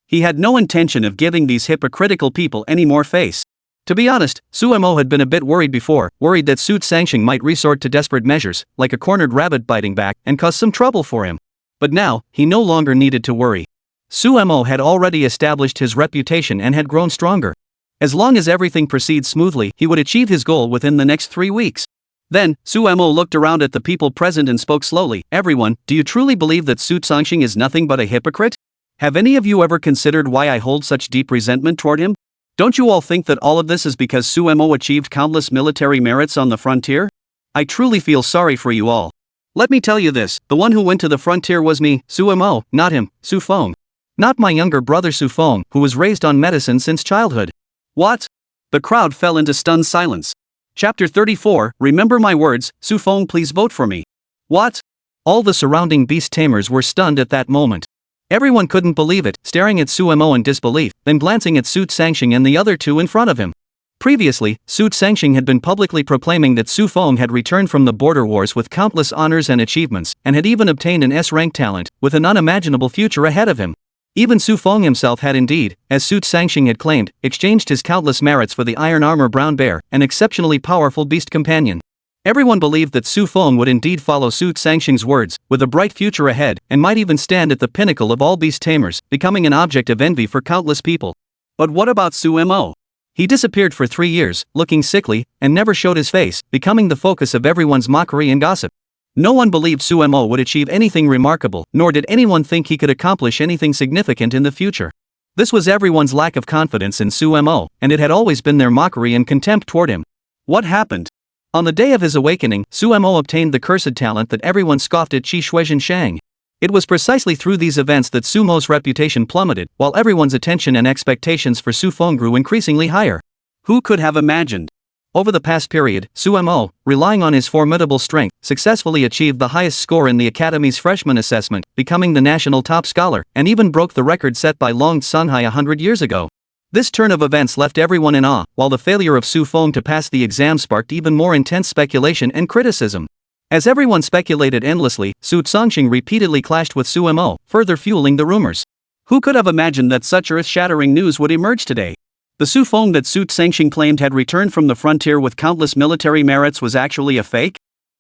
He had no intention of giving these hypocritical people any more face. To be honest, Suemo had been a bit worried before, worried that Su Sangxing might resort to desperate measures, like a cornered rabbit biting back, and cause some trouble for him. But now, he no longer needed to worry. Suemo had already established his reputation and had grown stronger. As long as everything proceeds smoothly, he would achieve his goal within the next 3 weeks. Then, Suemo looked around at the people present and spoke slowly. Everyone, do you truly believe that Su Sangxing is nothing but a hypocrite? Have any of you ever considered why I hold such deep resentment toward him? Don't you all think that all of this is because Suemo achieved countless military merits on the frontier? I truly feel sorry for you all. Let me tell you this, the one who went to the frontier was me, Suemo, not him, Xu Feng. Not my younger brother Xu Feng, who was raised on medicine since childhood. What? The crowd fell into stunned silence. Chapter 34, Remember my words, Xu Feng, please vote for me. What? All the surrounding beast tamers were stunned at that moment. Everyone couldn't believe it, staring at Suemo in disbelief, then glancing at Su Sangxing and the other two in front of him. Previously, Su Sangxing had been publicly proclaiming that Xu Feng had returned from the border wars with countless honors and achievements, and had even obtained an S-rank talent, with an unimaginable future ahead of him. Even Xu Feng himself had indeed, as Su Sangxing had claimed, exchanged his countless merits for the iron armor brown bear, an exceptionally powerful beast companion. Everyone believed that Xu Feng would indeed follow Su Sangxing's words, with a bright future ahead, and might even stand at the pinnacle of all beast tamers, becoming an object of envy for countless people. But what about Suemo? He disappeared for 3 years, looking sickly, and never showed his face, becoming the focus of everyone's mockery and gossip. No one believed Suemo would achieve anything remarkable, nor did anyone think he could accomplish anything significant in the future. This was everyone's lack of confidence in Suemo, and it had always been their mockery and contempt toward him. What happened? On the day of his awakening, Suemo obtained the cursed talent that everyone scoffed at Qi Shuizhen Shang. It was precisely through these events that Sumo's reputation plummeted, while everyone's attention and expectations for Xu Feng grew increasingly higher. Who could have imagined? Over the past period, Suemo, relying on his formidable strength, successfully achieved the highest score in the Academy's freshman assessment, becoming the national top scholar, and even broke the record set by Long Sunhai 100 years ago. This turn of events left everyone in awe, while the failure of Xu Feng to pass the exam sparked even more intense speculation and criticism. As everyone speculated endlessly, Su Sangxing repeatedly clashed with Suemo, further fueling the rumors. Who could have imagined that such earth-shattering news would emerge today? The Xu Feng that Su Sangxing claimed had returned from the frontier with countless military merits was actually a fake?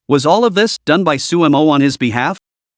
Was all of this done by Suemo on his behalf?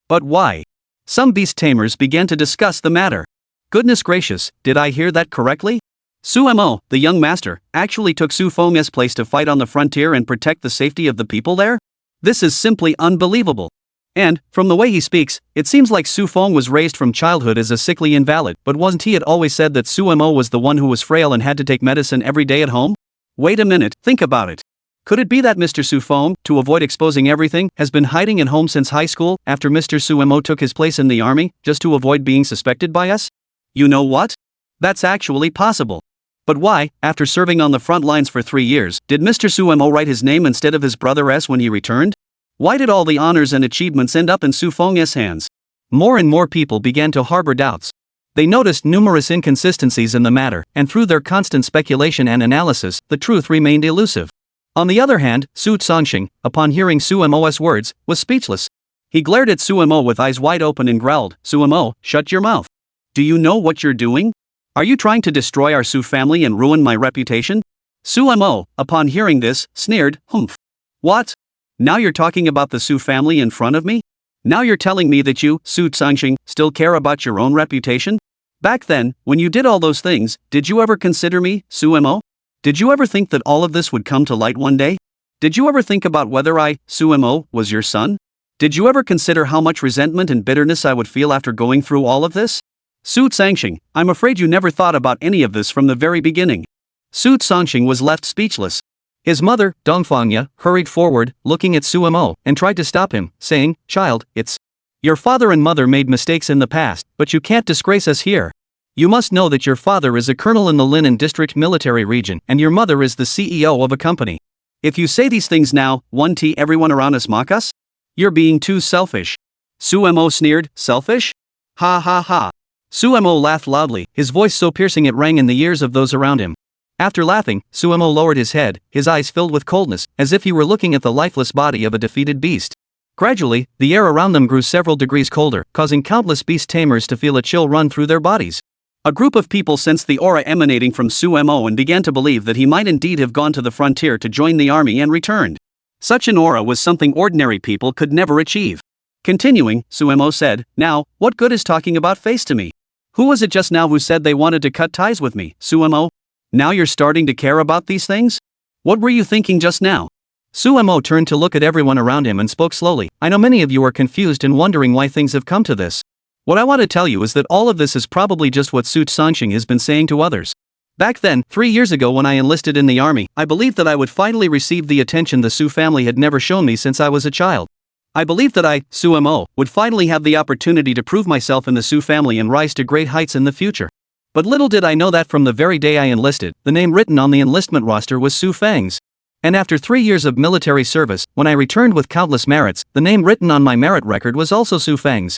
But why? Some beast tamers began to discuss the matter. Goodness gracious, did I hear that correctly? Suemo, the young master, actually took Xu Feng's place to fight on the frontier and protect the safety of the people there? This is simply unbelievable. And, from the way he speaks, it seems like Xu Feng was raised from childhood as a sickly invalid, but wasn't he had always said that Suemo was the one who was frail and had to take medicine every day at home? Wait a minute, think about it. Could it be that Mr. Xu Feng, to avoid exposing everything, has been hiding at home since high school, after Mr. Suemo took his place in the army, just to avoid being suspected by us? You know what? That's actually possible. But why, after serving on the front lines for 3 years, did Mr. Suemo write his name instead of his brother S when he returned? Why did all the honors and achievements end up in Xu Feng's hands? More and more people began to harbor doubts. They noticed numerous inconsistencies in the matter, and through their constant speculation and analysis, the truth remained elusive. On the other hand, Su Sangxing, upon hearing Suemo's words, was speechless. He glared at Suemo with eyes wide open and growled, "Suemo, shut your mouth. Do you know what you're doing? Are you trying to destroy our Su family and ruin my reputation?" Suemo, upon hearing this, sneered, "Humph. What? Now you're talking about the Su family in front of me? Now you're telling me that you, Su Sangxing, still care about your own reputation? Back then, when you did all those things, did you ever consider me, Suemo? Did you ever think that all of this would come to light one day? Did you ever think about whether I, Suemo, was your son? Did you ever consider how much resentment and bitterness I would feel after going through all of this? Su Sangxing, I'm afraid you never thought about any of this from the very beginning." Su Sangxing was left speechless. His mother, Dongfangya, hurried forward, looking at Suemo, and tried to stop him, saying, "Child, it's your father and mother made mistakes in the past, but you can't disgrace us here. You must know that your father is a colonel in the Lin District military region and your mother is the CEO of a company. If you say these things now, 1T everyone around us mock us? You're being too selfish. Suemo sneered, selfish? Ha ha ha. Suemo laughed loudly, his voice so piercing it rang in the ears of those around him. After laughing, Suemo lowered his head, his eyes filled with coldness, as if he were looking at the lifeless body of a defeated beast. Gradually, the air around them grew several degrees colder, causing countless beast tamers to feel a chill run through their bodies. A group of people sensed the aura emanating from Suemo and began to believe that he might indeed have gone to the frontier to join the army and returned. Such an aura was something ordinary people could never achieve. Continuing, Suemo said, "Now, what good is talking about face to me? Who was it just now who said they wanted to cut ties with me, Suemo? Now you're starting to care about these things? What were you thinking just now?" Suemo turned to look at everyone around him and spoke slowly. "I know many of you are confused and wondering why things have come to this. What I want to tell you is that all of this is probably just what Su Sanxing has been saying to others. Back then, 3 years ago when I enlisted in the army, I believed that I would finally receive the attention the Su family had never shown me since I was a child. I believed that I, Suemo, would finally have the opportunity to prove myself in the Su family and rise to great heights in the future. But little did I know that from the very day I enlisted, the name written on the enlistment roster was Su Feng's. And after 3 years of military service, when I returned with countless merits, the name written on my merit record was also Su Feng's.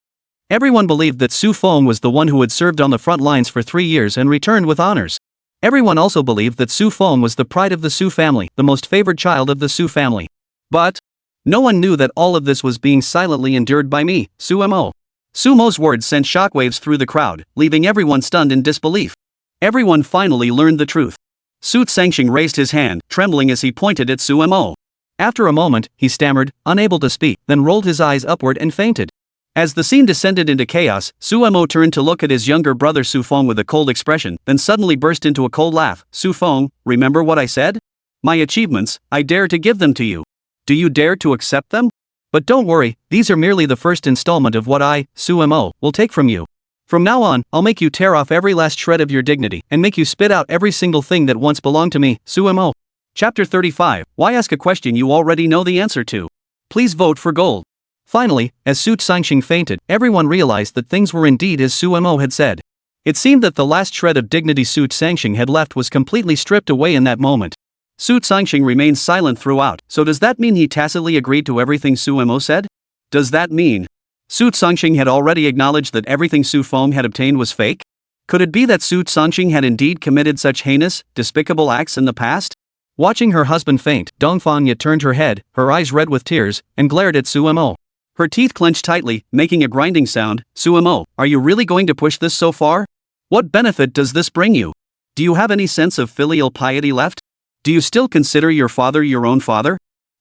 Everyone believed that Su Feng was the one who had served on the front lines for 3 years and returned with honors. Everyone also believed that Su Feng was the pride of the Su family, the most favored child of the Su family. But no one knew that all of this was being silently endured by me, Suemo. Sumo's words sent shockwaves through the crowd, leaving everyone stunned in disbelief. Everyone finally learned the truth. Su Sanxing raised his hand, trembling as he pointed at Suemo. After a moment, he stammered, unable to speak, then rolled his eyes upward and fainted. As the scene descended into chaos, Suemo turned to look at his younger brother Su Feng with a cold expression, then suddenly burst into a cold laugh. "Su Feng, remember what I said? My achievements, I dare to give them to you. Do you dare to accept them? But don't worry, these are merely the first installment of what I, Suemo, will take from you. From now on, I'll make you tear off every last shred of your dignity and make you spit out every single thing that once belonged to me, Suemo." Chapter 35, Why ask a question you already know the answer to? Please vote for gold. Finally, as Su Sanxing fainted, everyone realized that things were indeed as Suemo had said. It seemed that the last shred of dignity Su Sanxing had left was completely stripped away in that moment. Su Sanxing remained silent throughout, so does that mean he tacitly agreed to everything Suemo said? Does that mean Su Sanxing had already acknowledged that everything Su Feng had obtained was fake? Could it be that Su Sanxing had indeed committed such heinous, despicable acts in the past? Watching her husband faint, Dongfang turned her head, her eyes red with tears, and glared at Suemo. Her teeth clenched tightly, making a grinding sound. "Suemo, are you really going to push this so far? What benefit does this bring you? Do you have any sense of filial piety left? Do you still consider your father your own father?"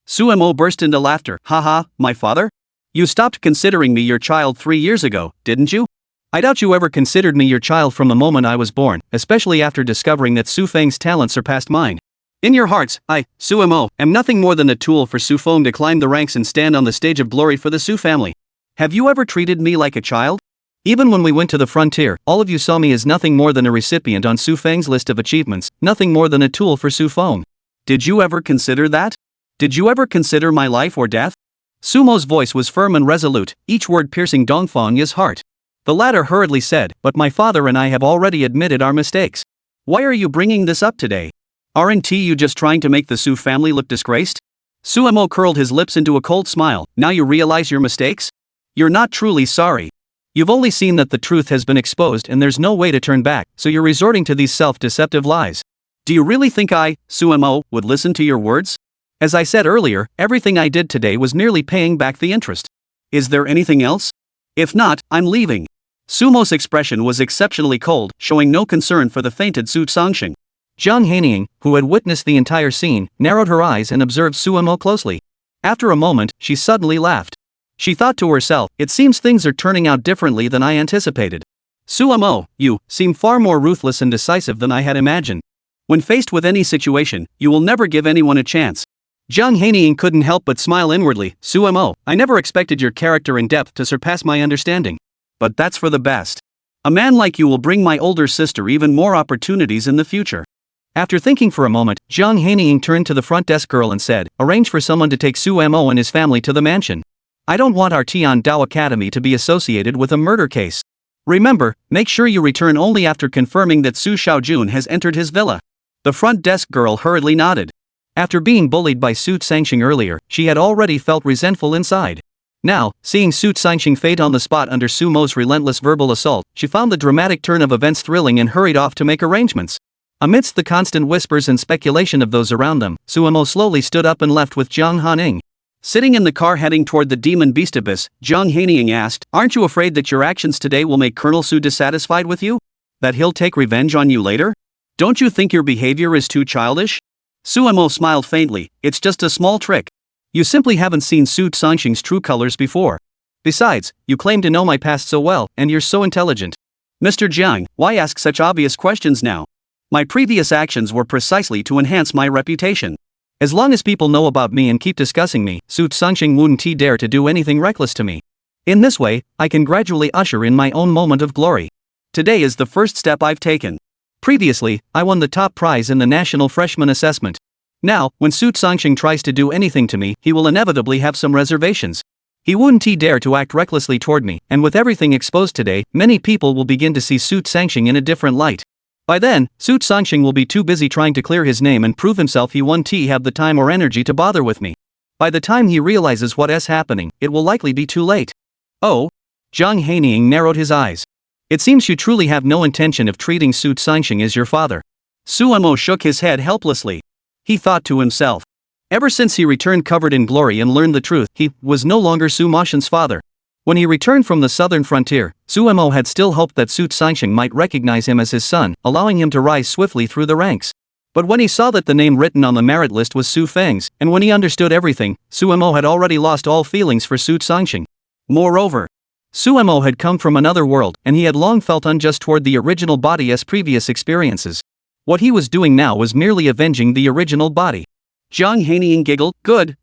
Suemo burst into laughter. "Haha, my father? You stopped considering me your child 3 years ago, didn't you? I doubt you ever considered me your child from the moment I was born, especially after discovering that Su Feng's talent surpassed mine. In your hearts, I, Suemo, am nothing more than a tool for Su Feng to climb the ranks and stand on the stage of glory for the Su family. Have you ever treated me like a child? Even when we went to the frontier, all of you saw me as nothing more than a recipient on Su Feng's list of achievements, nothing more than a tool for Su Feng. Did you ever consider that? Did you ever consider my life or death?" Sumo's voice was firm and resolute, each word piercing Dongfang's heart. The latter hurriedly said, "But my father and I have already admitted our mistakes. Why are you bringing this up today? Aren't you just trying to make the Su family look disgraced?" Suemo curled his lips into a cold smile. "Now you realize your mistakes? You're not truly sorry. You've only seen that the truth has been exposed and there's no way to turn back, so you're resorting to these self-deceptive lies. Do you really think I, Suemo, would listen to your words? As I said earlier, everything I did today was merely paying back the interest. Is there anything else? If not, I'm leaving." Sumo's expression was exceptionally cold, showing no concern for the fainted Su Sanxing. Jiang Hanying, who had witnessed the entire scene, narrowed her eyes and observed Suemo closely. After a moment, she suddenly laughed. She thought to herself, "It seems things are turning out differently than I anticipated. Suemo, you seem far more ruthless and decisive than I had imagined. When faced with any situation, you will never give anyone a chance." Jiang Hanying couldn't help but smile inwardly. "Suemo, I never expected your character and depth to surpass my understanding. But that's for the best. A man like you will bring my older sister even more opportunities in the future." After thinking for a moment, Jiang Hanying turned to the front desk girl and said, "Arrange for someone to take Suemo and his family to the mansion. I don't want our Tian Dao Academy to be associated with a murder case." Remember, make sure you return only after confirming that Su Xiaojun has entered his villa." The front desk girl hurriedly nodded. After being bullied by Su Sangxing earlier, she had already felt resentful inside. Now, seeing Su Sangxing fade on the spot under Su Mo's relentless verbal assault, she found the dramatic turn of events thrilling and hurried off to make arrangements. Amidst the constant whispers and speculation of those around them, Su Mo slowly stood up and left with Jiang Hanying. Sitting in the car heading toward the demon beast abyss, Jiang Hanying asked, "Aren't you afraid that your actions today will make Colonel Su dissatisfied with you? That he'll take revenge on you later? Don't you think your behavior is too childish?" Su Mo smiled faintly. "It's just a small trick. You simply haven't seen Su Sangxing's true colors before. Besides, you claim to know my past so well, and you're so intelligent. Mr. Jiang, why ask such obvious questions now? My previous actions were precisely to enhance my reputation. As long as people know about me and keep discussing me, Su Sangxing wouldn't dare to do anything reckless to me. In this way, I can gradually usher in my own moment of glory. Today is the first step I've taken. Previously, I won the top prize in the National Freshman Assessment. Now, when Su Sangxing tries to do anything to me, he will inevitably have some reservations. He wouldn't dare to act recklessly toward me, and with everything exposed today, many people will begin to see Su Sangxing in a different light. By then, Su Sangxing will be too busy trying to clear his name and prove himself he won't have the time or energy to bother with me. By the time he realizes what is happening, it will likely be too late." "Oh?" Jiang Hanying narrowed his eyes. "It seems you truly have no intention of treating Su Sangxing as your father." Su Mo shook his head helplessly. He thought to himself. Ever since he returned covered in glory and learned the truth, he was no longer Su Moshen's father. When he returned from the southern frontier, Su Mo had still hoped that Su Sangxing might recognize him as his son, allowing him to rise swiftly through the ranks. But when he saw that the name written on the merit list was Su Feng's, and when he understood everything, Su Mo had already lost all feelings for Su Sangxing. Moreover, Su Mo had come from another world, and he had long felt unjust toward the original body's previous experiences. What he was doing now was merely avenging the original body. Jiang Hanying giggled. Good.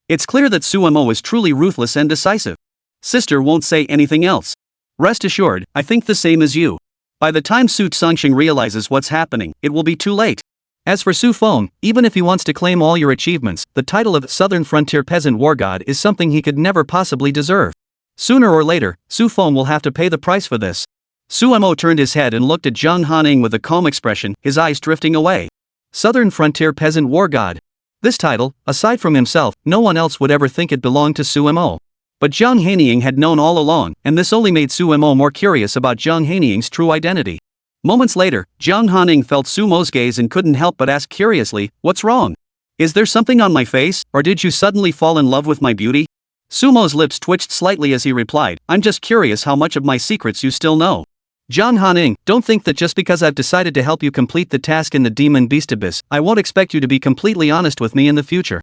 It's clear that Su Mo is truly ruthless and decisive. Sister won't say anything else. Rest assured, I think the same as you. By the time Su Sangxing realizes what's happening, it will be too late. As for Su Feng, even if he wants to claim all your achievements, the title of Southern Frontier Peasant War God is something he could never possibly deserve. Sooner or later, Su Feng will have to pay the price for this. Su Mo turned his head and looked at Jiang Hanying with a calm expression, his eyes drifting away. Southern Frontier Peasant War God. This title, aside from himself, no one else would ever think it belonged to Su Mo. But Jiang Hanying had known all along, and this only made Su Mo more curious about Jiang Hanying's true identity. Moments later, Jiang Hanying felt Su Mo's gaze and couldn't help but ask curiously, "What's wrong? Is there something on my face, or did you suddenly fall in love with my beauty?" Su Mo's lips twitched slightly as he replied, "I'm just curious how much of my secrets you still know." Jiang Hanying, don't think that just because I've decided to help you complete the task in the Demon Beast Abyss, I won't expect you to be completely honest with me in the future.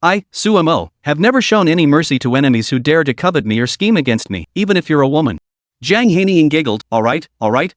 I, Su Mo, have never shown any mercy to enemies who dare to covet me or scheme against me, even if you're a woman. Jiang Hanying giggled. All right,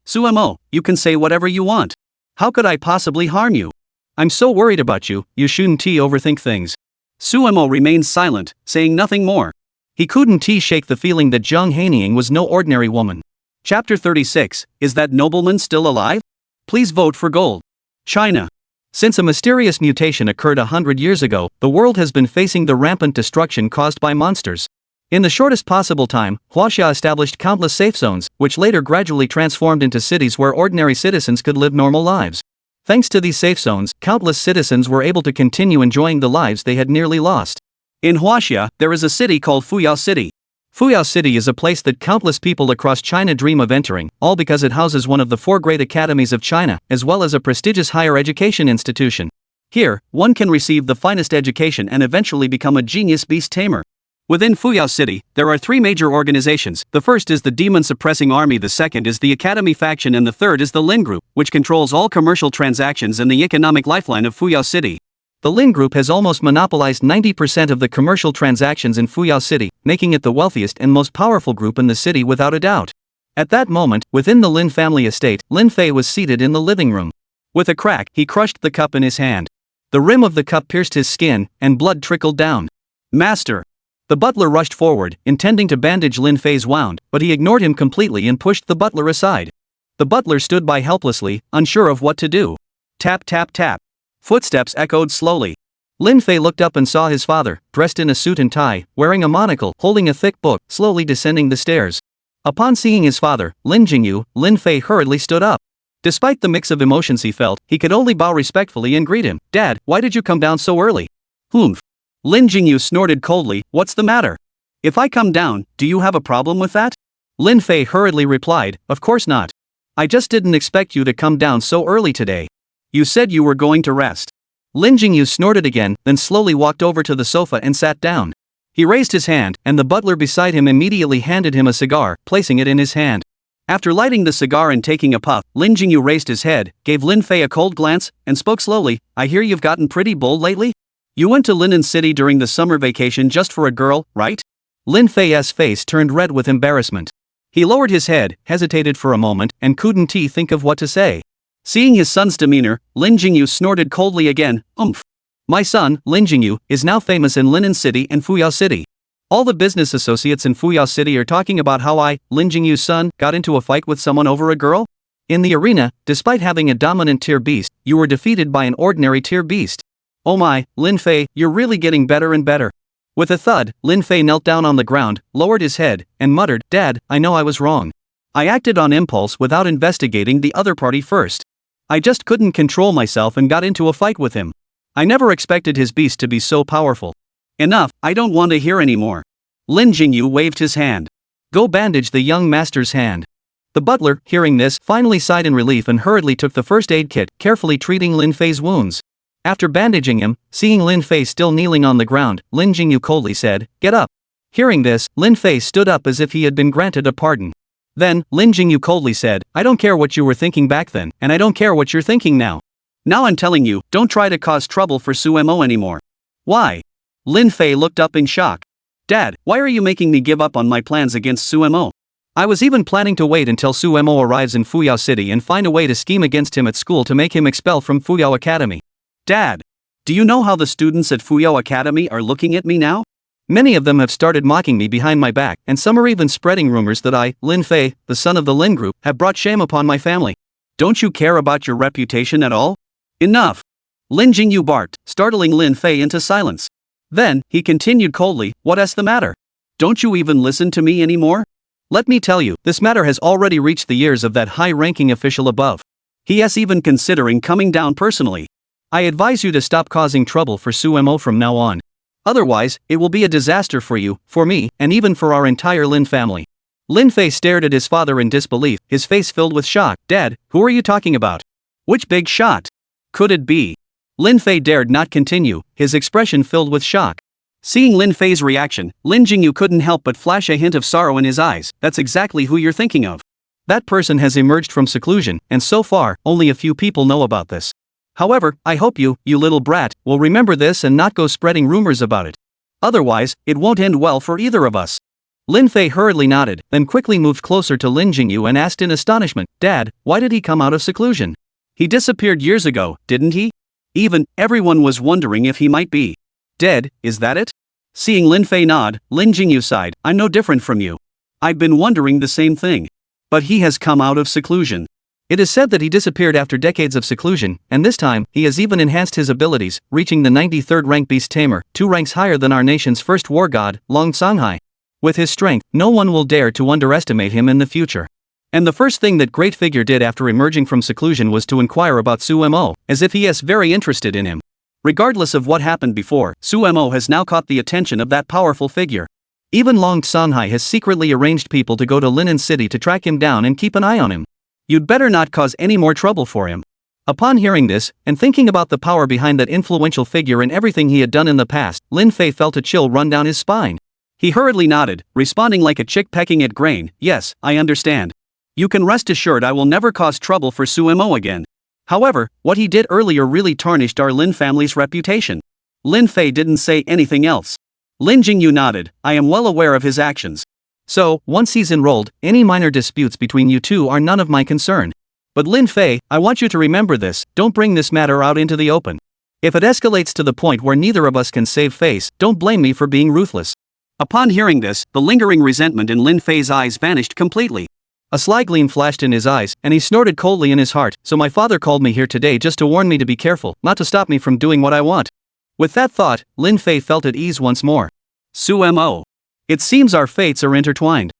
Su Mo, you can say whatever you want. How could I possibly harm you? I'm so worried about you, you shouldn't overthink things. Su Mo remained silent, saying nothing more. He couldn't shake the feeling that Jiang Hanying was no ordinary woman. Chapter 36, Is that nobleman still alive? Please vote for gold. China. Since a mysterious mutation occurred 100 years ago, the world has been facing the rampant destruction caused by monsters. In the shortest possible time, Huaxia established countless safe zones, which later gradually transformed into cities where ordinary citizens could live normal lives. Thanks to these safe zones, countless citizens were able to continue enjoying the lives they had nearly lost. In Huaxia, there is a city called Fuyao City. Fuyao City is a place that countless people across China dream of entering, all because it houses one of the 4 great academies of China, as well as a prestigious higher education institution. Here, one can receive the finest education and eventually become a genius beast tamer. Within Fuyao City, there are 3 major organizations. The first is the Demon Suppressing Army, the second is the Academy Faction, and the third is the Lin Group, which controls all commercial transactions and the economic lifeline of Fuyao City. The Lin Group has almost monopolized 90% of the commercial transactions in Fuyao City, making it the wealthiest and most powerful group in the city without a doubt. At that moment, within the Lin family estate, Lin Fe was seated in the living room. With a crack, he crushed the cup in his hand. The rim of the cup pierced his skin, and blood trickled down. "Master!" The butler rushed forward, intending to bandage Lin Fe's wound, but he ignored him completely and pushed the butler aside. The butler stood by helplessly, unsure of what to do. Tap tap tap. Footsteps echoed slowly. Lin Fe looked up and saw his father, dressed in a suit and tie, wearing a monocle, holding a thick book, slowly descending the stairs. Upon seeing his father, Lin Jingyu, Lin Fe hurriedly stood up. Despite the mix of emotions he felt, he could only bow respectfully and greet him. Dad, why did you come down so early? Humph. Lin Jingyu snorted coldly, what's the matter? If I come down, do you have a problem with that? Lin Fe hurriedly replied, of course not. I just didn't expect you to come down so early today. You said you were going to rest. Lin Jingyu snorted again, then slowly walked over to the sofa and sat down. He raised his hand, and the butler beside him immediately handed him a cigar, placing it in his hand. After lighting the cigar and taking a puff, Lin Jingyu raised his head, gave Lin Fe a cold glance, and spoke slowly, I hear you've gotten pretty bold lately? You went to Linen City during the summer vacation just for a girl, right? Lin Fe's face turned red with embarrassment. He lowered his head, hesitated for a moment, and couldn't think of what to say. Seeing his son's demeanor, Lin Jingyu snorted coldly again, umph. My son, Lin Jingyu, is now famous in Linen City and Fuyao City. All the business associates in Fuyao City are talking about how I, Lin Jingyu's son, got into a fight with someone over a girl? In the arena, despite having a dominant tier beast, you were defeated by an ordinary tier beast. Oh my, Lin Fe, you're really getting better and better. With a thud, Lin Fe knelt down on the ground, lowered his head, and muttered, Dad, I know I was wrong. I acted on impulse without investigating the other party first. I just couldn't control myself and got into a fight with him. I never expected his beast to be so powerful. Enough, I don't want to hear anymore. Lin Jingyu waved his hand. Go bandage the young master's hand. The butler, hearing this, finally sighed in relief and hurriedly took the first aid kit, carefully treating Lin Fe's wounds. After bandaging him, seeing Lin Fe still kneeling on the ground, Lin Jingyu coldly said, Get up. Hearing this, Lin Fe stood up as if he had been granted a pardon. Then, Lin Jingyu coldly said, I don't care what you were thinking back then, and I don't care what you're thinking now. Now I'm telling you, don't try to cause trouble for Suemo anymore. Why? Lin Fe looked up in shock. Dad, why are you making me give up on my plans against Suemo? I was even planning to wait until Suemo arrives in Fuyao City and find a way to scheme against him at school to make him expel from Fuyao Academy. Dad, do you know how the students at Fuyao Academy are looking at me now? Many of them have started mocking me behind my back, and some are even spreading rumors that I, Lin Fe, the son of the Lin group, have brought shame upon my family. Don't you care about your reputation at all? Enough! Lin Jingyu barked, startling Lin Fe into silence. Then, he continued coldly, what's the matter? Don't you even listen to me anymore? Let me tell you, this matter has already reached the ears of that high-ranking official above. He is even considering coming down personally. I advise you to stop causing trouble for Suemo from now on. Otherwise, it will be a disaster for you, for me, and even for our entire Lin family. Lin Fe stared at his father in disbelief, his face filled with shock. Dad, who are you talking about? Which big shot? Could it be? Lin Fe dared not continue, his expression filled with shock. Seeing Lin Fe's reaction, Lin Jingyu couldn't help but flash a hint of sorrow in his eyes. That's exactly who you're thinking of. That person has emerged from seclusion, and so far, only a few people know about this. However, I hope you little brat, will remember this and not go spreading rumors about it. Otherwise, it won't end well for either of us. Lin Fe hurriedly nodded, then quickly moved closer to Lin Jingyu and asked in astonishment, Dad, why did he come out of seclusion? He disappeared years ago, didn't he? Even, everyone was wondering if he might be dead, is that it? Seeing Lin Fe nod, Lin Jingyu sighed, I'm no different from you. I've been wondering the same thing. But he has come out of seclusion. It is said that he disappeared after decades of seclusion, and this time, he has even enhanced his abilities, reaching the 93rd rank beast tamer, 2 ranks higher than our nation's first war god, Long Songhai. With his strength, no one will dare to underestimate him in the future. And the first thing that Great Figure did after emerging from seclusion was to inquire about Suemo, as if he is very interested in him. Regardless of what happened before, Suemo has now caught the attention of that powerful figure. Even Long Songhai has secretly arranged people to go to Linen City to track him down and keep an eye on him. You'd better not cause any more trouble for him. Upon hearing this, and thinking about the power behind that influential figure and everything he had done in the past, Lin Fe felt a chill run down his spine. He hurriedly nodded, responding like a chick pecking at grain, yes, I understand. You can rest assured I will never cause trouble for Suemo again. However, what he did earlier really tarnished our Lin family's reputation. Lin Fe didn't say anything else. Lin Jingyu nodded, I am well aware of his actions. So, once he's enrolled, any minor disputes between you two are none of my concern. But Lin Fe, I want you to remember this, don't bring this matter out into the open. If it escalates to the point where neither of us can save face, don't blame me for being ruthless. Upon hearing this, the lingering resentment in Lin Fe's eyes vanished completely. A sly gleam flashed in his eyes, and he snorted coldly in his heart, so my father called me here today just to warn me to be careful, not to stop me from doing what I want. With that thought, Lin Fe felt at ease once more. Suemo. It seems our fates are intertwined.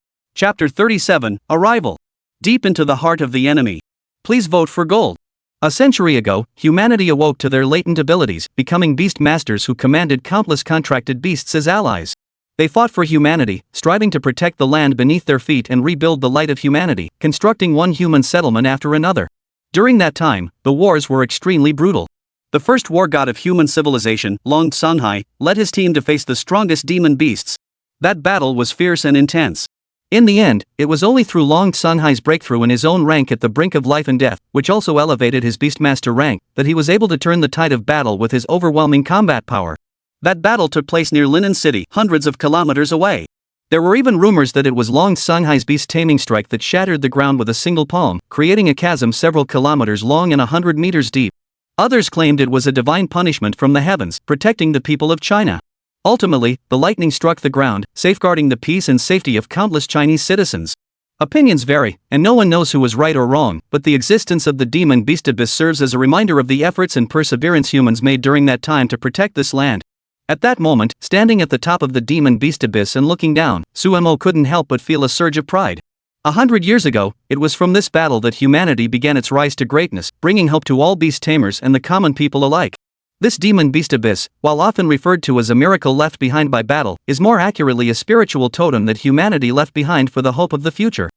Chapter 37, Arrival. Deep into the heart of the enemy. Please vote for gold. A century ago, humanity awoke to their latent abilities, becoming beast masters who commanded countless contracted beasts as allies. They fought for humanity, striving to protect the land beneath their feet and rebuild the light of humanity, constructing one human settlement after another. During that time, the wars were extremely brutal. The first war god of human civilization, Long Sanhai, led his team to face the strongest demon beasts. That battle was fierce and intense. In the end, it was only through Long Sanhai's breakthrough in his own rank at the brink of life and death, which also elevated his Beastmaster rank, that he was able to turn the tide of battle with his overwhelming combat power. That battle took place near Linen City, hundreds of kilometers away. There were even rumors that it was Long Sanhai's beast taming strike that shattered the ground with a single palm, creating a chasm several kilometers long and 100 meters deep. Others claimed it was a divine punishment from the heavens, protecting the people of China. Ultimately, the lightning struck the ground, safeguarding the peace and safety of countless Chinese citizens. Opinions vary, and no one knows who was right or wrong, but the existence of the demon beast abyss serves as a reminder of the efforts and perseverance humans made during that time to protect this land. At that moment, standing at the top of the demon beast abyss and looking down, Suemo couldn't help but feel a surge of pride. 100 years ago, it was from this battle that humanity began its rise to greatness, bringing hope to all beast tamers and the common people alike. This demon beast abyss, while often referred to as a miracle left behind by battle, is more accurately a spiritual totem that humanity left behind for the hope of the future.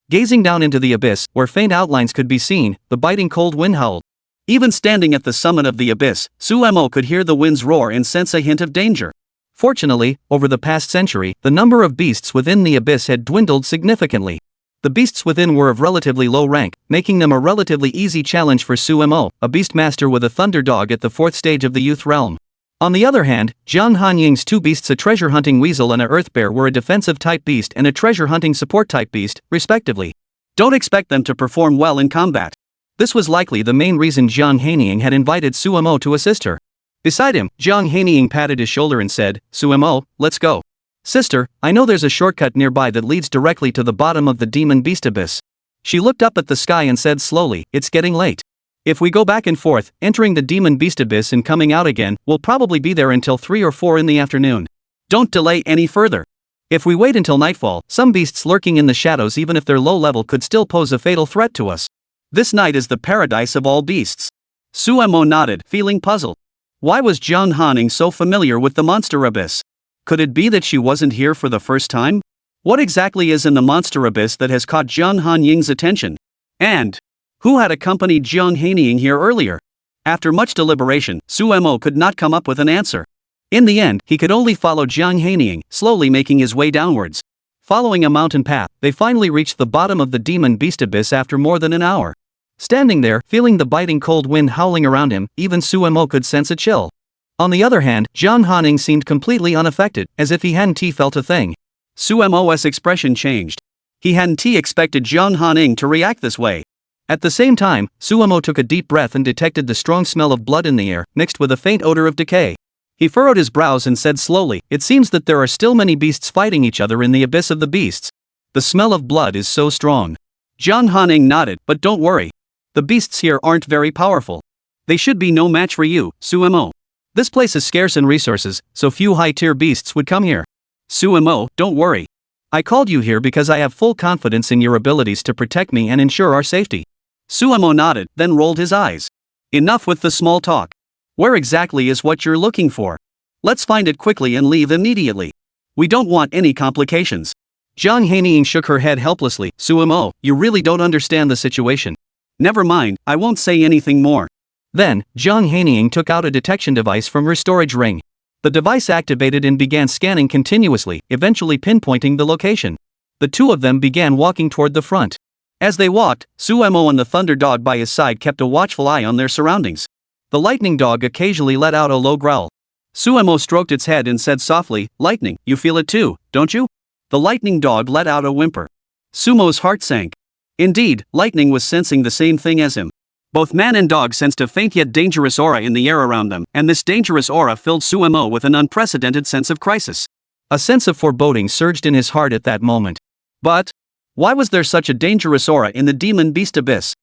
Gazing down into the abyss, where faint outlines could be seen, the biting cold wind howled. Even standing at the summit of the abyss, Suemo could hear the winds roar and sense a hint of danger. Fortunately, over the past century, the number of beasts within the abyss had dwindled significantly. The beasts within were of relatively low rank, making them a relatively easy challenge for Suemo, a beastmaster with a thunder dog at the 4th stage of the youth realm. On the other hand, Jiang Hanying's two beasts, a treasure-hunting weasel and a earth bear, were a defensive-type beast and a treasure-hunting support-type beast, respectively. Don't expect them to perform well in combat. This was likely the main reason Jiang Hanying had invited Suemo to assist her. Beside him, Jiang Hanying patted his shoulder and said, "Suemo, let's go. Sister, I know there's a shortcut nearby that leads directly to the bottom of the demon beast abyss." She looked up at the sky and said slowly, "It's getting late. If we go back and forth, entering the demon beast abyss and coming out again, we'll probably be there until 3 or 4 in the afternoon. Don't delay any further. If we wait until nightfall, some beasts lurking in the shadows, even if they're low level, could still pose a fatal threat to us. This night is the paradise of all beasts." Suemo nodded, feeling puzzled. Why was Jiang Hanying so familiar with the monster abyss? Could it be that she wasn't here for the first time? What exactly is in the monster abyss that has caught Jiang Hanying's attention? And who had accompanied Jiang Hanying here earlier? After much deliberation, Suemo could not come up with an answer. In the end, he could only follow Jiang Hanying, slowly making his way downwards. Following a mountain path, they finally reached the bottom of the demon beast abyss after more than an hour. Standing there, feeling the biting cold wind howling around him, even Suemo could sense a chill. On the other hand, Jiang Hanying seemed completely unaffected, as if he hadn't felt a thing. Suemo's expression changed. He hadn't expected Jiang Hanying to react this way. At the same time, Suemo took a deep breath and detected the strong smell of blood in the air, mixed with a faint odor of decay. He furrowed his brows and said slowly, "It seems that there are still many beasts fighting each other in the abyss of the beasts. The smell of blood is so strong." Jiang Hanying nodded, "But don't worry. The beasts here aren't very powerful. They should be no match for you, Suemo. This place is scarce in resources, so few high-tier beasts would come here. Suemo, don't worry. I called you here because I have full confidence in your abilities to protect me and ensure our safety." Suemo nodded, then rolled his eyes. "Enough with the small talk. Where exactly is what you're looking for? Let's find it quickly and leave immediately. We don't want any complications." Jiang Hanying shook her head helplessly. "Suemo, you really don't understand the situation. Never mind, I won't say anything more." Then, Jiang Hanying took out a detection device from her storage ring. The device activated and began scanning continuously, eventually pinpointing the location. The two of them began walking toward the front. As they walked, Suemo and the thunder dog by his side kept a watchful eye on their surroundings. The lightning dog occasionally let out a low growl. Suemo stroked its head and said softly, "Lightning, you feel it too, don't you?" The lightning dog let out a whimper. Sumo's heart sank. Indeed, Lightning was sensing the same thing as him. Both man and dog sensed a faint yet dangerous aura in the air around them, and this dangerous aura filled Suemo with an unprecedented sense of crisis. A sense of foreboding surged in his heart at that moment. But why was there such a dangerous aura in the demon beast abyss?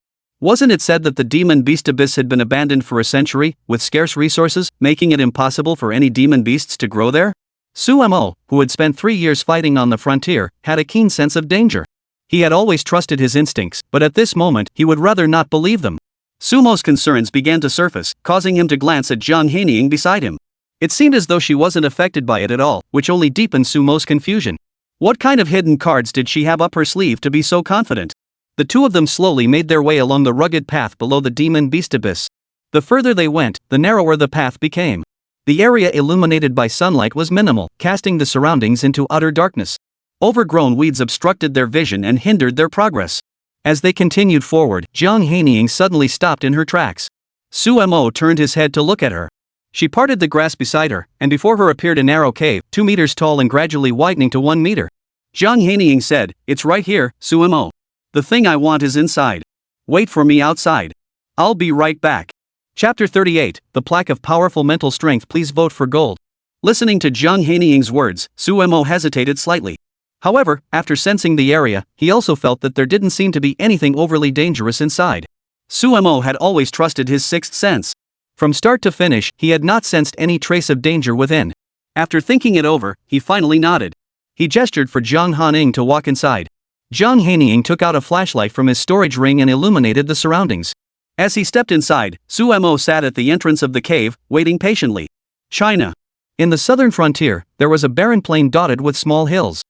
Wasn't it said that the demon beast abyss had been abandoned for a century, with scarce resources, making it impossible for any demon beasts to grow there? Sumo, who had spent 3 years fighting on the frontier, had a keen sense of danger. He had always trusted his instincts, but at this moment he would rather not believe them. Sumo's concerns began to surface, causing him to glance at Jiang Hanying beside him. It seemed as though she wasn't affected by it at all, which only deepened Sumo's confusion. What kind of hidden cards did she have up her sleeve to be so confident? The two of them slowly made their way along the rugged path below the demon beast abyss. The further they went, the narrower the path became. The area illuminated by sunlight was minimal, casting the surroundings into utter darkness. Overgrown weeds obstructed their vision and hindered their progress. As they continued forward, Jiang Hanying suddenly stopped in her tracks. Sumo turned his head to look at her. She parted the grass beside her, and before her appeared a narrow cave, 2 meters tall and gradually widening to 1 meter. Jiang Hanying said, "It's right here, Sumo. The thing I want is inside. Wait for me outside. I'll be right back." Chapter 38, The Plaque of Powerful Mental Strength. Please vote for gold. Listening to Jiang Hanying's words, Sumo hesitated slightly. However, after sensing the area, he also felt that there didn't seem to be anything overly dangerous inside. Sumo had always trusted his sixth sense. From start to finish, he had not sensed any trace of danger within. After thinking it over, he finally nodded. He gestured for Jiang Hanying to walk inside. Jiang Hanying took out a flashlight from his storage ring and illuminated the surroundings. As he stepped inside, Sumo sat at the entrance of the cave, waiting patiently. China. In the southern frontier, there was a barren plain dotted with small hills.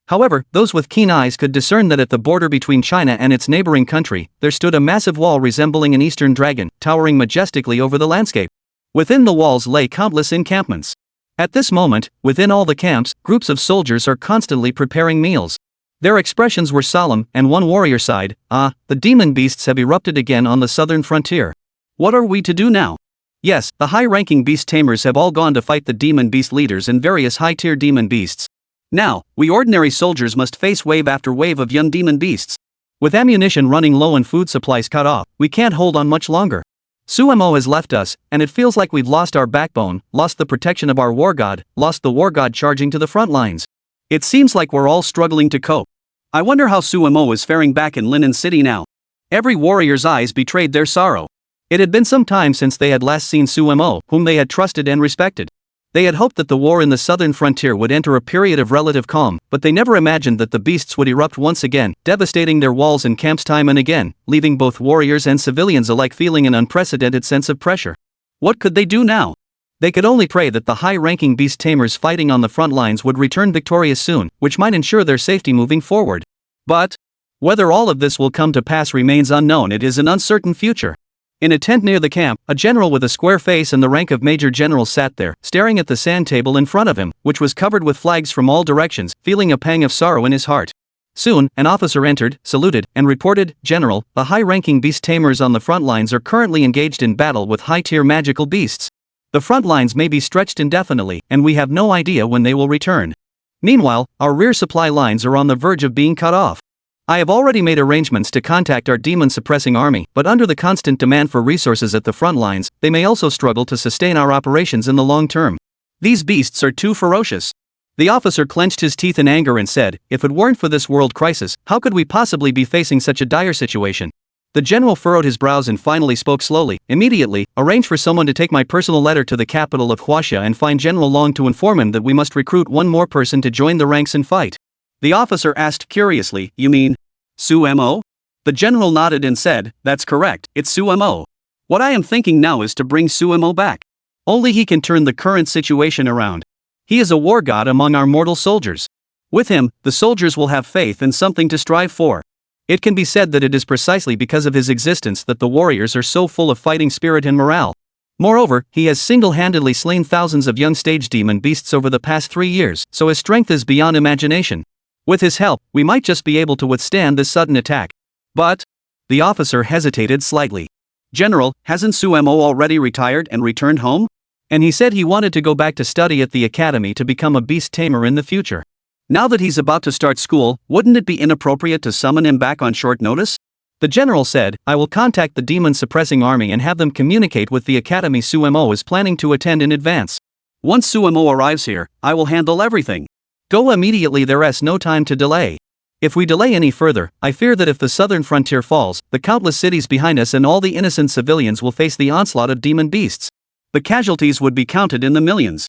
However, those with keen eyes could discern that at the border between China and its neighboring country, there stood a massive wall resembling an eastern dragon, towering majestically over the landscape. Within the walls lay countless encampments. At this moment, within all the camps, groups of soldiers are constantly preparing meals. Their expressions were solemn, and one warrior sighed, "Ah, the demon beasts have erupted again on the southern frontier. What are we to do now?" Yes, the high-ranking beast tamers have all gone to fight the demon beast leaders and various high-tier demon beasts. Now, we ordinary soldiers must face wave after wave of young demon beasts. With ammunition running low and food supplies cut off, we can't hold on much longer. Sumo has left us, and it feels like we've lost our backbone, lost the protection of our war god, lost the war god charging to the front lines. It seems like we're all struggling to cope. I wonder how Sumo is faring back in Linen City now. Every warrior's eyes betrayed their sorrow. It had been some time since they had last seen Sumo, whom they had trusted and respected. They had hoped that the war in the southern frontier would enter a period of relative calm, but they never imagined that the beasts would erupt once again, devastating their walls and camps time and again, leaving both warriors and civilians alike feeling an unprecedented sense of pressure. What could they do now? They could only pray that the high-ranking beast tamers fighting on the front lines would return victorious soon, which might ensure their safety moving forward. But whether all of this will come to pass remains unknown. It is an uncertain future. In a tent near the camp, a general with a square face and the rank of major general sat there, staring at the sand table in front of him, which was covered with flags from all directions, feeling a pang of sorrow in his heart. Soon, an officer entered, saluted, and reported, "General, the high-ranking beast tamers on the front lines are currently engaged in battle with high-tier magical beasts. The front lines may be stretched indefinitely, and we have no idea when they will return. Meanwhile, our rear supply lines are on the verge of being cut off. I have already made arrangements to contact our demon-suppressing army, but under the constant demand for resources at the front lines, they may also struggle to sustain our operations in the long term. These beasts are too ferocious." The officer clenched his teeth in anger and said, "If it weren't for this world crisis, how could we possibly be facing such a dire situation?" The general furrowed his brows and finally spoke slowly. "Immediately, arrange for someone to take my personal letter to the capital of Huaxia and find General Long to inform him that we must recruit one more person to join the ranks and fight." The officer asked curiously, "You mean Sumo?" The general nodded and said, "That's correct, it's Sumo. What I am thinking now is to bring Sumo back. Only he can turn the current situation around. He is a war god among our mortal soldiers. With him, the soldiers will have faith and something to strive for. It can be said that it is precisely because of his existence that the warriors are so full of fighting spirit and morale. Moreover, he has single-handedly slain thousands of young stage demon beasts over the past 3 years, so his strength is beyond imagination. With his help, we might just be able to withstand this sudden attack." "But," the officer hesitated slightly. "General, hasn't Sumo already retired and returned home? And he said he wanted to go back to study at the academy to become a beast tamer in the future. Now that he's about to start school, wouldn't it be inappropriate to summon him back on short notice?" The general said, "I will contact the demon-suppressing army and have them communicate with the academy Sumo is planning to attend in advance. Once Sumo arrives here, I will handle everything. Go immediately, there's no time to delay. If we delay any further, I fear that if the southern frontier falls, the countless cities behind us and all the innocent civilians will face the onslaught of demon beasts. The casualties would be counted in the millions."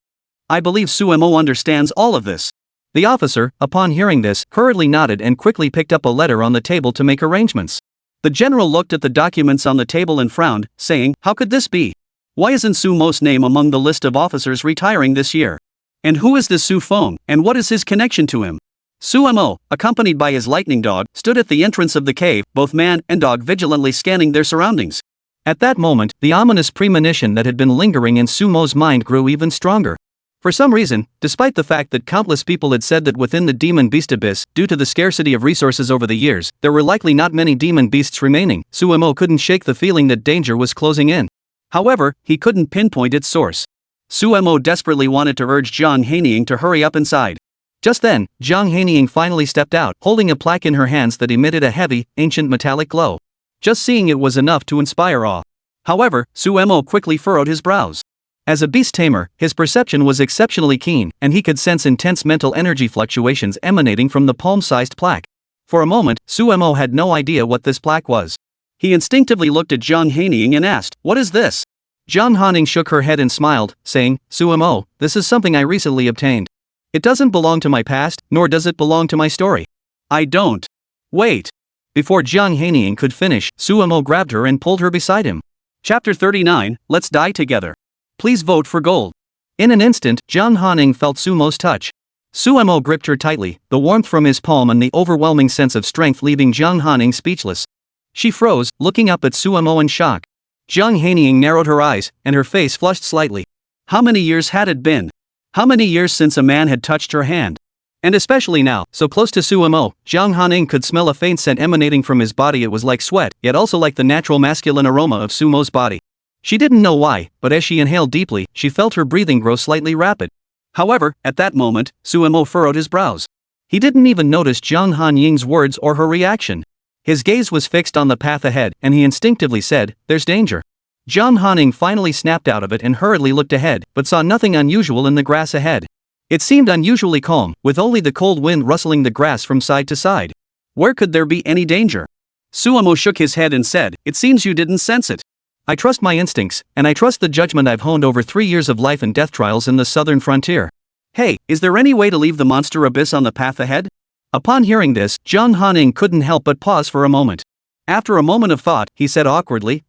I believe Sumo understands all of this. The officer, upon hearing this, hurriedly nodded and quickly picked up a letter on the table to make arrangements. The general looked at the documents on the table and frowned, saying, "How could this be? Why isn't Sumo's name among the list of officers retiring this year? And who is this Xu Feng, and what is his connection to him?" Sumo, accompanied by his lightning dog, stood at the entrance of the cave, both man and dog vigilantly scanning their surroundings. At that moment, the ominous premonition that had been lingering in Sumo's mind grew even stronger. For some reason, despite the fact that countless people had said that within the demon beast abyss, due to the scarcity of resources over the years, there were likely not many demon beasts remaining, Sumo couldn't shake the feeling that danger was closing in. However, he couldn't pinpoint its source. Sumo desperately wanted to urge Jiang Hanying to hurry up inside. Just then, Jiang Hanying finally stepped out, holding a plaque in her hands that emitted a heavy, ancient metallic glow. Just seeing it was enough to inspire awe. However, Sumo quickly furrowed his brows. As a beast tamer, his perception was exceptionally keen, and he could sense intense mental energy fluctuations emanating from the palm-sized plaque. For a moment, Sumo had no idea what this plaque was. He instinctively looked at Jiang Hanying and asked, "What is this?" Jiang Hanying shook her head and smiled, saying, "Sumo, this is something I recently obtained. It doesn't belong to my past, nor does it belong to my story." "I don't." "Wait." Before Jiang Hanying could finish, Sumo grabbed her and pulled her beside him. Chapter 39, Let's Die Together. Please vote for gold. In an instant, Jiang Hanying felt Sumo's touch. Sumo gripped her tightly, the warmth from his palm and the overwhelming sense of strength leaving Jiang Hanying speechless. She froze, looking up at Sumo in shock. Jiang Hanying narrowed her eyes, and her face flushed slightly. How many years had it been? How many years since a man had touched her hand? And especially now, so close to Sumo, Jiang Hanying could smell a faint scent emanating from his body. It was like sweat, yet also like the natural masculine aroma of Sumo's body. She didn't know why, but as she inhaled deeply, she felt her breathing grow slightly rapid. However, at that moment, Sumo furrowed his brows. He didn't even notice Jiang Hanying's words or her reaction. His gaze was fixed on the path ahead, and he instinctively said, "There's danger." Jiang Hanying finally snapped out of it and hurriedly looked ahead, but saw nothing unusual in the grass ahead. It seemed unusually calm, with only the cold wind rustling the grass from side to side. Where could there be any danger? Sumo shook his head and said, "It seems you didn't sense it." "I trust my instincts, and I trust the judgment I've honed over 3 years of life and death trials in the southern frontier." "Hey, is there any way to leave the monster abyss on the path ahead?" Upon hearing this, Jiang Hanying couldn't help but pause for a moment. After a moment of thought, he said awkwardly,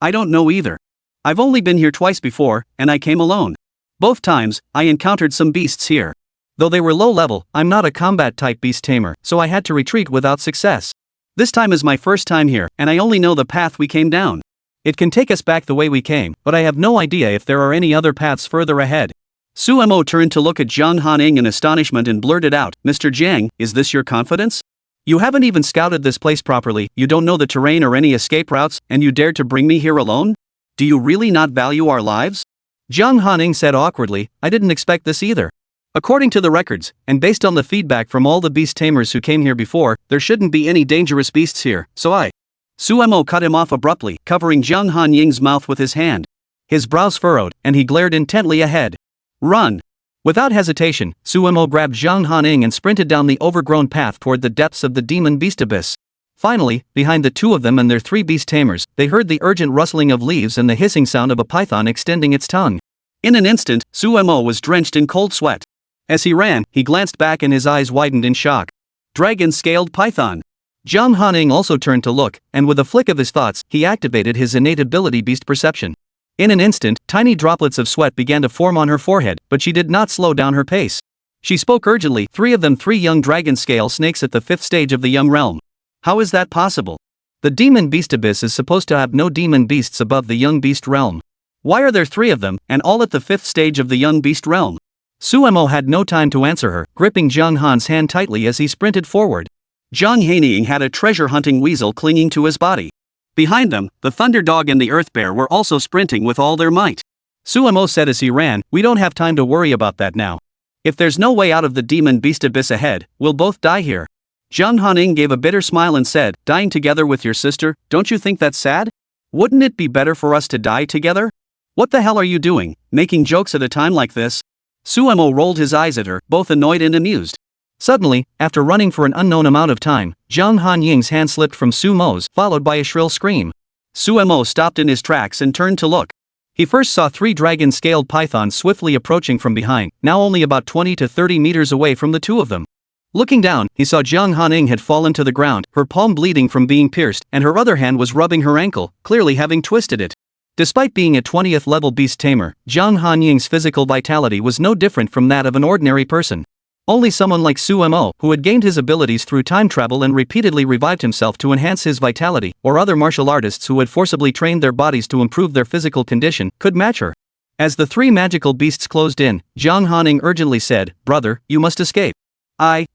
"I don't know either. I've only been here twice before, and I came alone. Both times, I encountered some beasts here. Though they were low level, I'm not a combat-type beast tamer, so I had to retreat without success. This time is my first time here, and I only know the path we came down. It can take us back the way we came, but I have no idea if there are any other paths further ahead." Sumo turned to look at Jiang Hanying in astonishment and blurted out, "Mr. Jiang, is this your confidence? You haven't even scouted this place properly, you don't know the terrain or any escape routes, and you dared to bring me here alone? Do you really not value our lives?" Jiang Hanying said awkwardly, "I didn't expect this either. According to the records, and based on the feedback from all the beast tamers who came here before, there shouldn't be any dangerous beasts here, so I..." Sumo cut him off abruptly, covering Jiang Hanying's mouth with his hand. His brows furrowed, and he glared intently ahead. "Run!" Without hesitation, Sumo grabbed Jiang Hanying and sprinted down the overgrown path toward the depths of the demon beast abyss. Finally, behind the two of them and their 3 beast tamers, they heard the urgent rustling of leaves and the hissing sound of a python extending its tongue. In an instant, Sumo was drenched in cold sweat. As he ran, he glanced back and his eyes widened in shock. Dragon-scaled python. Jiang Hanying also turned to look, and with a flick of his thoughts, he activated his innate ability beast perception. In an instant, tiny droplets of sweat began to form on her forehead, but she did not slow down her pace. She spoke urgently, 3 of them 3 young dragon-scale snakes at the 5th stage of the young realm. How is that possible? The demon beast abyss is supposed to have no demon beasts above the young beast realm. Why are there 3 of them, and all at the 5th stage of the young beast realm? Sumo had no time to answer her, gripping Jiang Han's hand tightly as he sprinted forward. Jiang Hanying had a treasure-hunting weasel clinging to his body. Behind them, the thunder dog and the earth bear were also sprinting with all their might. Sumo said as he ran, "We don't have time to worry about that now. If there's no way out of the demon beast abyss ahead, we'll both die here." Jiang Hanying gave a bitter smile and said, "Dying together with your sister, don't you think that's sad? Wouldn't it be better for us to die together? What the hell are you doing, making jokes at a time like this?" Sumo rolled his eyes at her, both annoyed and amused. Suddenly, after running for an unknown amount of time, Jiang Hanying's hand slipped from Sumo's, followed by a shrill scream. Sumo stopped in his tracks and turned to look. He first saw 3 dragon-scaled pythons swiftly approaching from behind, now only about 20 to 30 meters away from the two of them. Looking down, he saw Jiang Hanying had fallen to the ground, her palm bleeding from being pierced, and her other hand was rubbing her ankle, clearly having twisted it. Despite being a 20th level beast tamer, Jiang Hanying's physical vitality was no different from that of an ordinary person. Only someone like Su Mo, who had gained his abilities through time travel and repeatedly revived himself to enhance his vitality, or other martial artists who had forcibly trained their bodies to improve their physical condition, could match her. As the 3 magical beasts closed in, Jiang Hanying urgently said, "Brother, you must escape."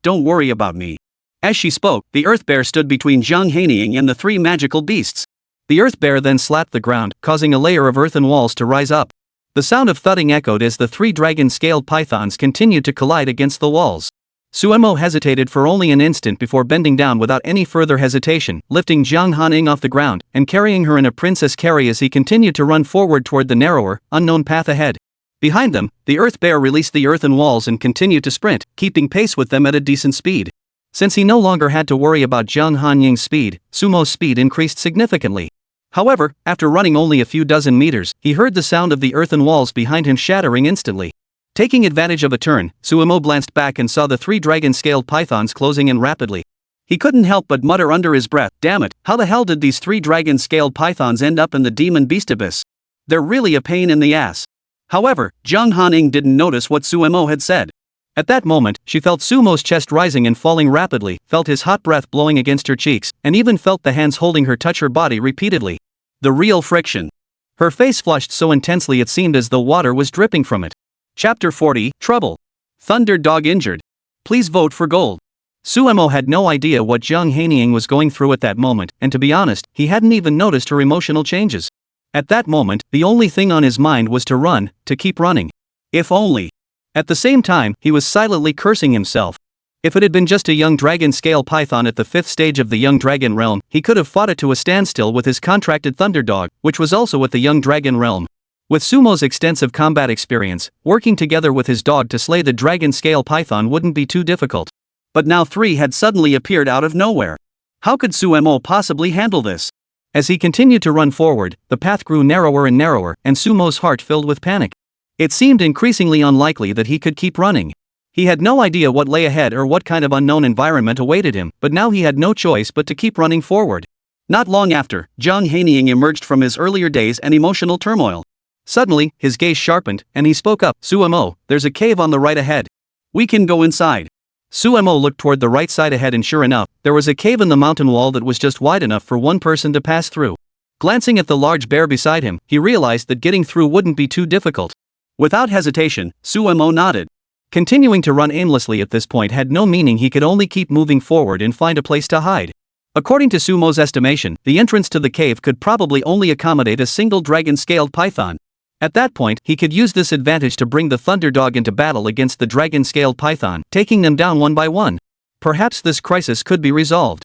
Don't worry about me." As she spoke, the Earth Bear stood between Jiang Hanying and the 3 magical beasts. The Earth Bear then slapped the ground, causing a layer of earthen walls to rise up. The sound of thudding echoed as the 3 dragon-scaled pythons continued to collide against the walls. Su Mo hesitated for only an instant before bending down without any further hesitation, lifting Jiang Hanying off the ground, and carrying her in a princess carry as he continued to run forward toward the narrower, unknown path ahead. Behind them, the Earth Bear released the earthen walls and continued to sprint, keeping pace with them at a decent speed. Since he no longer had to worry about Jiang Hanying's speed, Su Mo's speed increased significantly. However, after running only a few dozen meters, he heard the sound of the earthen walls behind him shattering instantly. Taking advantage of a turn, Su Mo glanced back and saw the 3 dragon-scaled pythons closing in rapidly. He couldn't help but mutter under his breath, "Damn it, how the hell did these 3 dragon-scaled pythons end up in the demon beast abyss? They're really a pain in the ass." However, Jiang Hanying didn't notice what Su Mo had said. At that moment, she felt Su Mo's chest rising and falling rapidly, felt his hot breath blowing against her cheeks, and even felt the hands holding her touch her body repeatedly. The real friction. Her face flushed so intensely it seemed as though water was dripping from it. Chapter 40, Trouble. Thunder Dog injured. Please vote for gold. Su Mo had no idea what Jiang Hanying was going through at that moment, and to be honest, he hadn't even noticed her emotional changes. At that moment, the only thing on his mind was to run, to keep running. If only. At the same time, he was silently cursing himself. If it had been just a young dragon-scale python at the 5th stage of the young dragon realm, he could have fought it to a standstill with his contracted thunder dog, which was also at the young dragon realm. With Su Mo's extensive combat experience, working together with his dog to slay the dragon-scale python wouldn't be too difficult. But now 3 had suddenly appeared out of nowhere. How could Su Mo possibly handle this? As he continued to run forward, the path grew narrower and narrower, and Su Mo's heart filled with panic. It seemed increasingly unlikely that he could keep running. He had no idea what lay ahead or what kind of unknown environment awaited him, but now he had no choice but to keep running forward. Not long after, Jiang Hanying emerged from his earlier days and emotional turmoil. Suddenly, his gaze sharpened, and he spoke up, "Su Mo, there's a cave on the right ahead. We can go inside." Su Mo looked toward the right side ahead and sure enough, there was a cave in the mountain wall that was just wide enough for one person to pass through. Glancing at the large bear beside him, he realized that getting through wouldn't be too difficult. Without hesitation, Su Mo nodded. Continuing to run aimlessly at this point had no meaning. He could only keep moving forward and find a place to hide. According to Su Mo's estimation, the entrance to the cave could probably only accommodate a single dragon-scaled python. At that point, he could use this advantage to bring the Thunder Dog into battle against the dragon-scaled python, taking them down one by one. Perhaps this crisis could be resolved.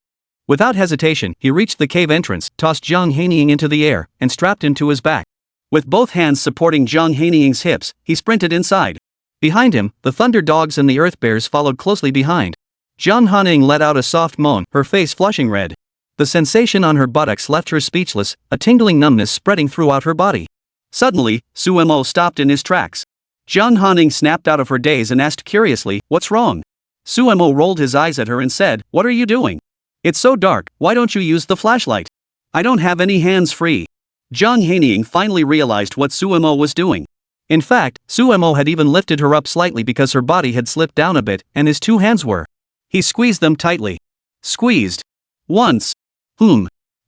Without hesitation, he reached the cave entrance, tossed Jiang Hanying into the air, and strapped him to his back. With both hands supporting Jiang Hanying's hips, he sprinted inside. Behind him, the Thunder Dogs and the Earth Bears followed closely behind. Jiang Hanying let out a soft moan, her face flushing red. The sensation on her buttocks left her speechless, a tingling numbness spreading throughout her body. Suddenly, Su Mo stopped in his tracks. Jiang Hanying snapped out of her daze and asked curiously, "What's wrong?" Su Mo rolled his eyes at her and said, "What are you doing? It's so dark, why don't you use the flashlight?" "I don't have any hands free." Jiang Hanying finally realized what Su Mo was doing. In fact, Su Mo had even lifted her up slightly because her body had slipped down a bit, and his 2 hands were. He squeezed them tightly. Squeezed. Once.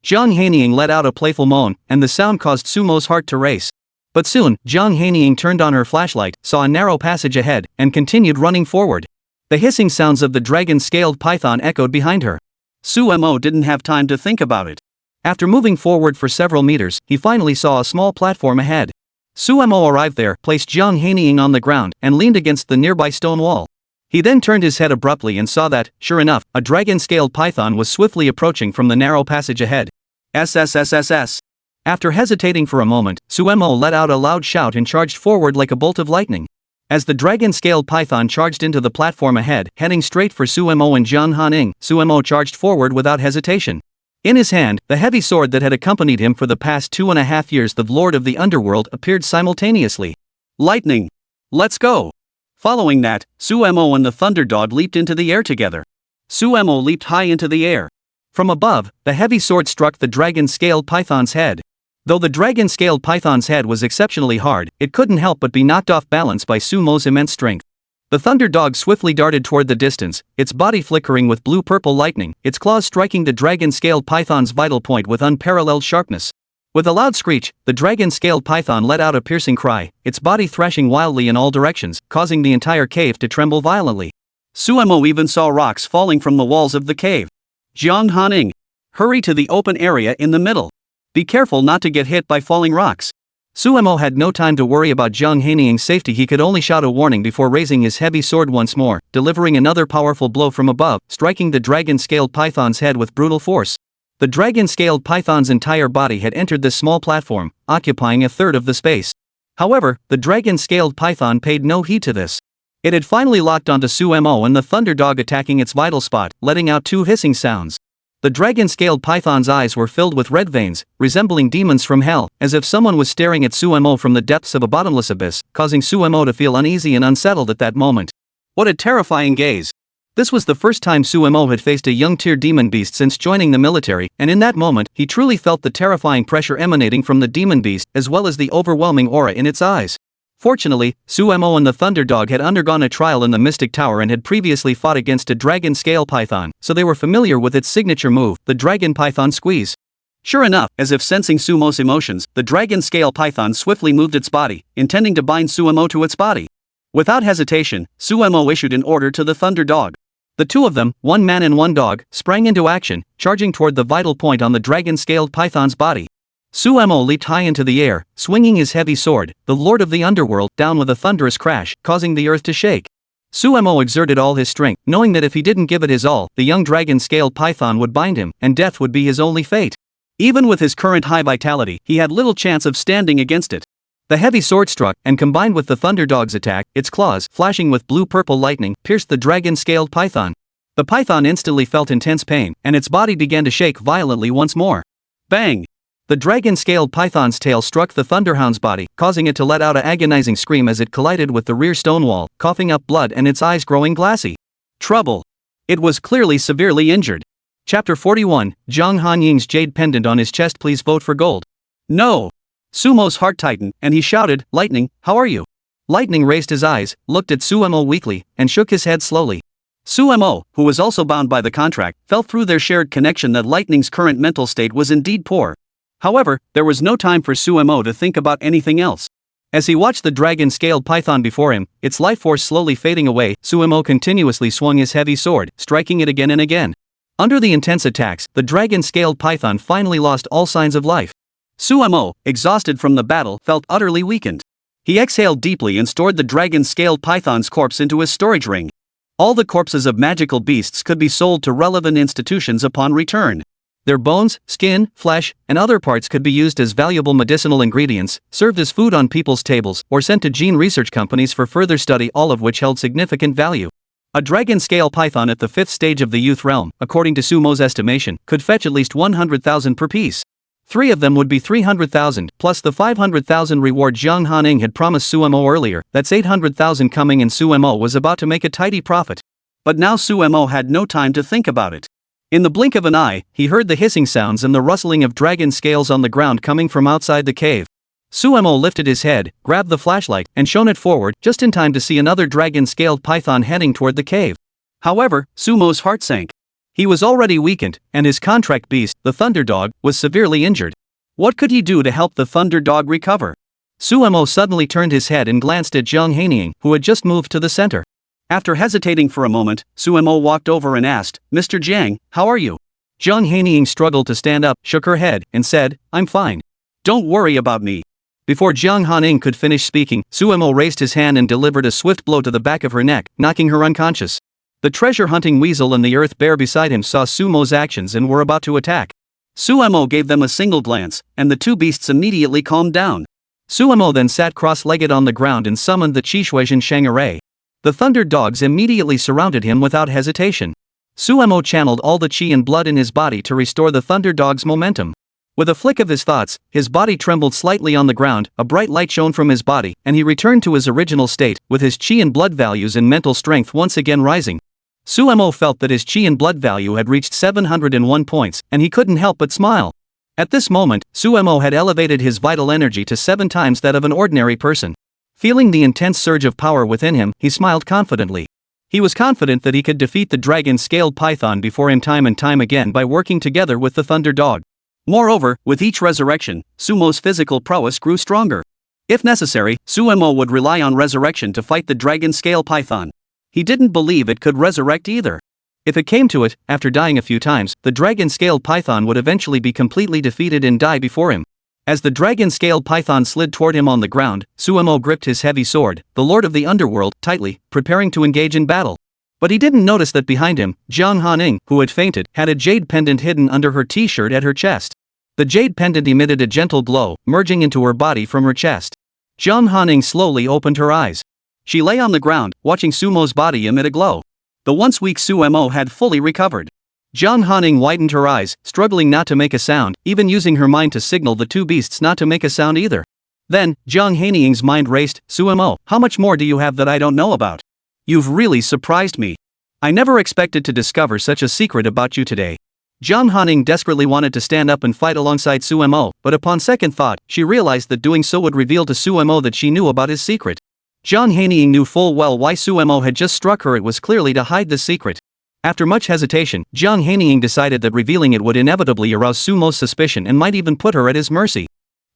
Jiang Hanying let out a playful moan, and the sound caused Su Mo's heart to race. But soon, Jiang Hanying turned on her flashlight, saw a narrow passage ahead, and continued running forward. The hissing sounds of the dragon-scaled python echoed behind her. Su Mo didn't have time to think about it. After moving forward for several meters, he finally saw a small platform ahead. Su Mo arrived there, placed Jiang Hanying on the ground, and leaned against the nearby stone wall. He then turned his head abruptly and saw that, sure enough, a dragon-scaled python was swiftly approaching from the narrow passage ahead. SSSS. After hesitating for a moment, Su Mo let out a loud shout and charged forward like a bolt of lightning. As the dragon-scaled python charged into the platform ahead, heading straight for Su Mo and Jiang Hanying, Su Mo charged forward without hesitation. In his hand, the heavy sword that had accompanied him for the past 2.5 years, the Lord of the Underworld, appeared simultaneously. Lightning! Let's go! Following that, Suemo and the Thunderdog leaped into the air together. Suemo leaped high into the air. From above, the heavy sword struck the dragon-scaled python's head. Though the dragon-scaled python's head was exceptionally hard, it couldn't help but be knocked off balance by Sumo's immense strength. The Thunderdog swiftly darted toward the distance, its body flickering with blue-purple lightning, its claws striking the dragon-scaled python's vital point with unparalleled sharpness. With a loud screech, the dragon-scaled python let out a piercing cry, its body thrashing wildly in all directions, causing the entire cave to tremble violently. Suemo even saw rocks falling from the walls of the cave. Jiang Hanying, hurry to the open area in the middle. Be careful not to get hit by falling rocks. Suemo had no time to worry about Jiang Hanying's safety. He could only shout a warning before raising his heavy sword once more, delivering another powerful blow from above, striking the dragon-scaled python's head with brutal force. The dragon-scaled python's entire body had entered this small platform, occupying a third of the space. However, the dragon-scaled python paid no heed to this. It had finally locked onto Suemo and the Thunderdog, attacking its vital spot, letting out 2 hissing sounds. The dragon-scaled python's eyes were filled with red veins, resembling demons from hell, as if someone was staring at Suemo from the depths of a bottomless abyss, causing Suemo to feel uneasy and unsettled at that moment. What a terrifying gaze! This was the first time Suemo had faced a young-tier demon beast since joining the military, and in that moment, he truly felt the terrifying pressure emanating from the demon beast, as well as the overwhelming aura in its eyes. Fortunately, Suemo and the Thunderdog had undergone a trial in the Mystic Tower and had previously fought against a dragon scale python, so they were familiar with its signature move, the dragon python squeeze. Sure enough, as if sensing Sumo's emotions, the dragon scale python swiftly moved its body, intending to bind Suemo to its body. Without hesitation, Suemo issued an order to the Thunderdog. The two of them, one man and one dog, sprang into action, charging toward the vital point on the dragon-scaled python's body. Suemo leaped high into the air, swinging his heavy sword, the Lord of the Underworld, down with a thunderous crash, causing the earth to shake. Suemo exerted all his strength, knowing that if he didn't give it his all, the young dragon-scaled python would bind him, and death would be his only fate. Even with his current high vitality, he had little chance of standing against it. The heavy sword struck, and combined with the Thunderdog's attack, its claws, flashing with blue-purple lightning, pierced the dragon-scaled python. The python instantly felt intense pain, and its body began to shake violently once more. Bang! The dragon-scaled python's tail struck the Thunderhound's body, causing it to let out an agonizing scream as it collided with the rear stone wall, coughing up blood and its eyes growing glassy. Trouble! It was clearly severely injured. Chapter 41, Jiang Hanying's jade pendant on his chest. Please vote for gold. No! Sumo's heart tightened, and he shouted, "Lightning, how are you?" Lightning raised his eyes, looked at Suemo weakly, and shook his head slowly. Suemo, who was also bound by the contract, felt through their shared connection that Lightning's current mental state was indeed poor. However, there was no time for Suemo to think about anything else. As he watched the dragon-scaled python before him, its life force slowly fading away, Suemo continuously swung his heavy sword, striking it again and again. Under the intense attacks, the dragon-scaled python finally lost all signs of life. Suemo, exhausted from the battle, felt utterly weakened. He exhaled deeply and stored the dragon-scaled python's corpse into his storage ring. All the corpses of magical beasts could be sold to relevant institutions upon return. Their bones, skin, flesh, and other parts could be used as valuable medicinal ingredients, served as food on people's tables, or sent to gene research companies for further study, all of which held significant value. A dragon-scale python at the 5th stage of the youth realm, according to Sumo's estimation, could fetch at least 100,000 per piece. 3 of them would be 300,000, plus the 500,000 reward Jiang Hanying had promised Suemo earlier. That's 800,000 coming, and Suemo was about to make a tidy profit. But now Suemo had no time to think about it. In the blink of an eye, he heard the hissing sounds and the rustling of dragon scales on the ground coming from outside the cave. Suemo lifted his head, grabbed the flashlight, and shone it forward, just in time to see another dragon-scaled python heading toward the cave. However, Sumo's heart sank. He was already weakened, and his contract beast, the Thunderdog, was severely injured. What could he do to help the Thunderdog recover? Suemo suddenly turned his head and glanced at Jiang Hanying, who had just moved to the center. After hesitating for a moment, Suemo walked over and asked, "Mr. Jiang, how are you?" Jiang Hanying struggled to stand up, shook her head, and said, "I'm fine. Don't worry about me." Before Jiang Hanying could finish speaking, Suemo raised his hand and delivered a swift blow to the back of her neck, knocking her unconscious. The treasure-hunting weasel and the earth bear beside him saw Sumo's actions and were about to attack. Suemo gave them a single glance, and the two beasts immediately calmed down. Suemo then sat cross-legged on the ground and summoned the Qishuizhen Shang'are. The Thunder Dogs immediately surrounded him without hesitation. Suemo channeled all the chi and blood in his body to restore the Thunder Dog's momentum. With a flick of his thoughts, his body trembled slightly on the ground, a bright light shone from his body, and he returned to his original state, with his chi and blood values and mental strength once again rising. Suemo felt that his chi and blood value had reached 701 points, and he couldn't help but smile. At this moment, Suemo had elevated his vital energy to 7 times that of an ordinary person. Feeling the intense surge of power within him, he smiled confidently. He was confident that he could defeat the dragon-scaled python before him time and time again by working together with the Thunder Dog. Moreover, with each resurrection, Sumo's physical prowess grew stronger. If necessary, Suemo would rely on resurrection to fight the dragon-scale python. He didn't believe it could resurrect either. If it came to it, after dying a few times, the dragon-scaled python would eventually be completely defeated and die before him. As the dragon-scaled python slid toward him on the ground, Suemo gripped his heavy sword, the Lord of the Underworld, tightly, preparing to engage in battle. But he didn't notice that behind him, Jiang Hanying, who had fainted, had a jade pendant hidden under her t-shirt at her chest. The jade pendant emitted a gentle glow, merging into her body from her chest. Jiang Hanying slowly opened her eyes. She lay on the ground, watching Sumo's body emit a glow. The once weak Suemo had fully recovered. Jiang Hanying widened her eyes, struggling not to make a sound, even using her mind to signal the two beasts not to make a sound either. Then, Jiang Hanying's mind raced. Suemo, how much more do you have that I don't know about? You've really surprised me. I never expected to discover such a secret about you today. Jiang Hanying desperately wanted to stand up and fight alongside Suemo, but upon second thought, she realized that doing so would reveal to Suemo that she knew about his secret. Jiang Hanying knew full well why Suemo had just struck her. It was clearly to hide the secret. After much hesitation, Jiang Hanying decided that revealing it would inevitably arouse Sumo's suspicion and might even put her at his mercy.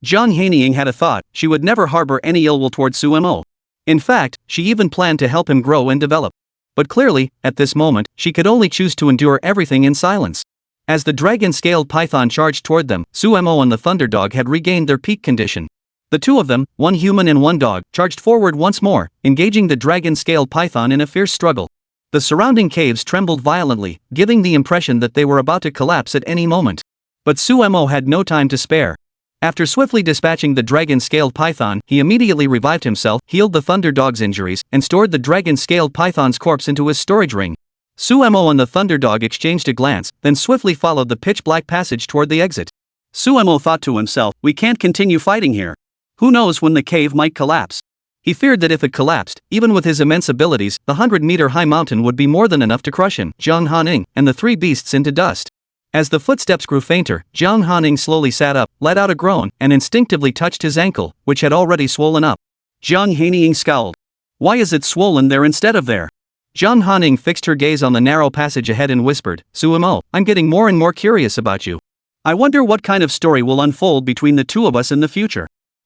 Jiang Hanying had a thought: she would never harbor any ill will toward Suemo. In fact, she even planned to help him grow and develop. But clearly, at this moment, she could only choose to endure everything in silence. As the dragon-scaled python charged toward them, Suemo and the Thunder Dog had regained their peak condition. The two of them, one human and one dog, charged forward once more, engaging the dragon-scaled python in a fierce struggle. The surrounding caves trembled violently, giving the impression that they were about to collapse at any moment. But Suemo had no time to spare. After swiftly dispatching the dragon-scaled python, he immediately revived himself, healed the Thunder Dog's injuries, and stored the dragon-scaled python's corpse into his storage ring. Suemo and the Thunder Dog exchanged a glance, then swiftly followed the pitch-black passage toward the exit. Suemo thought to himself, we can't continue fighting here. Who knows when the cave might collapse? He feared that if it collapsed, even with his immense abilities, the 100-meter-high mountain would be more than enough to crush him, Jiang Hanying, and the three beasts into dust. As the footsteps grew fainter, Jiang Hanying slowly sat up, let out a groan, and instinctively touched his ankle, which had already swollen up. Jiang Hanying scowled. Why is it swollen there instead of there? Jiang Hanying fixed her gaze on the narrow passage ahead and whispered, Suemo, I'm getting more and more curious about you. I wonder what kind of story will unfold between the two of us in the future.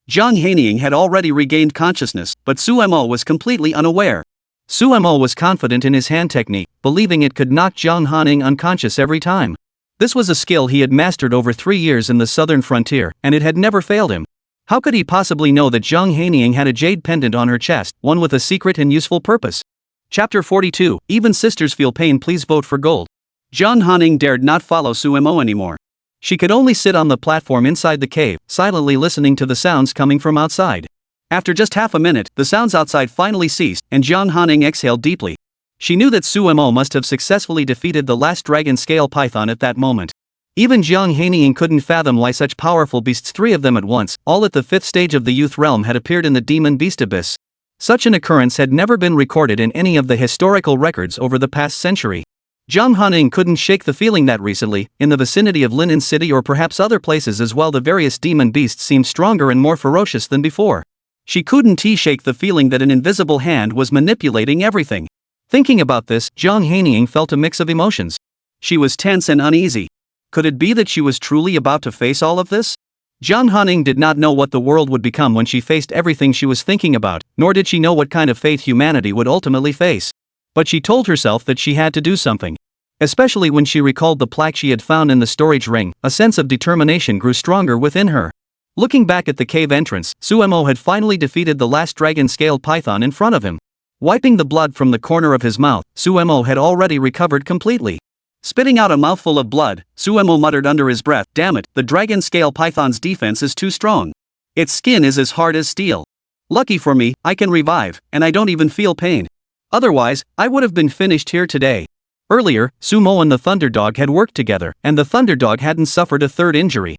Jiang Hanying had already regained consciousness, but Suemo was completely unaware. Suemo was confident in his hand technique, believing it could knock Jiang Hanying unconscious every time. This was a skill he had mastered over 3 years in the southern frontier, and it had never failed him. How could he possibly know that Jiang Hanying had a jade pendant on her chest, one with a secret and useful purpose? Chapter 42, Even Sisters Feel Pain. Please vote for gold. Jiang Hanying dared not follow Suemo anymore. She could only sit on the platform inside the cave, silently listening to the sounds coming from outside. After just half a minute, the sounds outside finally ceased, and Jiang Hanying exhaled deeply. She knew that Suemo must have successfully defeated the last dragon-scale python at that moment. Even Jiang Hanying couldn't fathom why such powerful beasts, 3 of them at once, all at the 5th stage of the youth realm, had appeared in the demon beast abyss. Such an occurrence had never been recorded in any of the historical records over the past century. Jiang Hanying couldn't shake the feeling that recently, in the vicinity of Lin City or perhaps other places as well, the various demon beasts seemed stronger and more ferocious than before. She couldn't shake the feeling that an invisible hand was manipulating everything. Thinking about this, Jiang Hanying felt a mix of emotions. She was tense and uneasy. Could it be that she was truly about to face all of this? Jiang Hanying did not know what the world would become when she faced everything she was thinking about, nor did she know what kind of fate humanity would ultimately face. But she told herself that she had to do something. Especially when she recalled the plaque she had found in the storage ring, a sense of determination grew stronger within her. Looking back at the cave entrance, Suemo had finally defeated the last dragon-scaled python in front of him. Wiping the blood from the corner of his mouth, Suemo had already recovered completely. Spitting out a mouthful of blood, Suemo muttered under his breath, "Damn it, the dragon-scale python's defense is too strong. Its skin is as hard as steel. Lucky for me, I can revive, and I don't even feel pain. Otherwise, I would have been finished here today." Earlier, Sumo and the Thunderdog had worked together, and the Thunderdog hadn't suffered a third injury.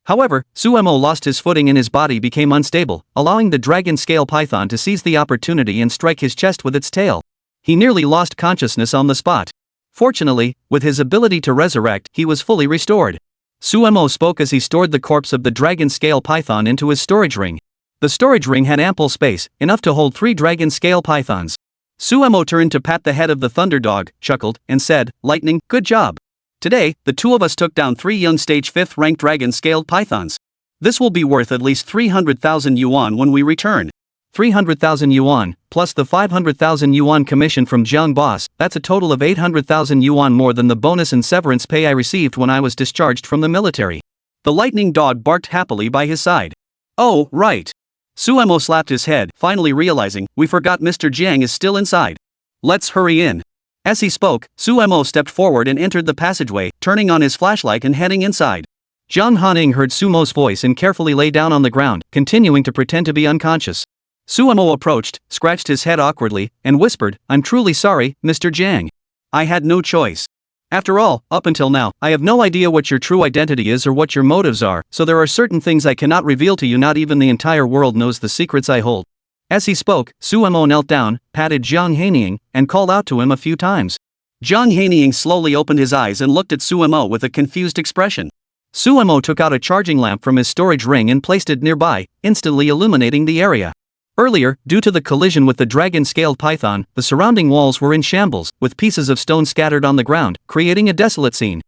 However, Sumo lost his footing and his body became unstable, allowing the dragon scale python to seize the opportunity and strike his chest with its tail. He nearly lost consciousness on the spot. Fortunately, with his ability to resurrect, he was fully restored. Sumo spoke as he stored the corpse of the dragon scale python into his storage ring. The storage ring had ample space, enough to hold 3 dragon scale pythons. Sumo turned to pat the head of the Thunderdog, chuckled, and said, "Lightning, good job. Today, the two of us took down 3 young stage 5th ranked dragon-scaled pythons. This will be worth at least 300,000 yuan when we return." 300,000 yuan, plus the 500,000 yuan commission from Jiang boss, that's a total of 800,000 yuan more than the bonus and severance pay I received when I was discharged from the military. The lightning dog barked happily by his side. "Oh, right." Sumo slapped his head, finally realizing, "We forgot Mr. Jiang is still inside. Let's hurry in." As he spoke, Sumo stepped forward and entered the passageway, turning on his flashlight and heading inside. Jiang Hanying heard Sumo's voice and carefully lay down on the ground, continuing to pretend to be unconscious. Sumo approached, scratched his head awkwardly, and whispered, "I'm truly sorry, Mr. Jiang. I had no choice. After all, up until now, I have no idea what your true identity is or what your motives are, so there are certain things I cannot reveal to you. Not even the entire world knows the secrets I hold." As he spoke, Sumo knelt down, patted Jiang Hanying, and called out to him a few times. Jiang Hanying slowly opened his eyes and looked at Sumo with a confused expression. Sumo took out a charging lamp from his storage ring and placed it nearby, instantly illuminating the area. Earlier, due to the collision with the dragon-scaled python, the surrounding walls were in shambles, with pieces of stone scattered on the ground, creating a desolate scene.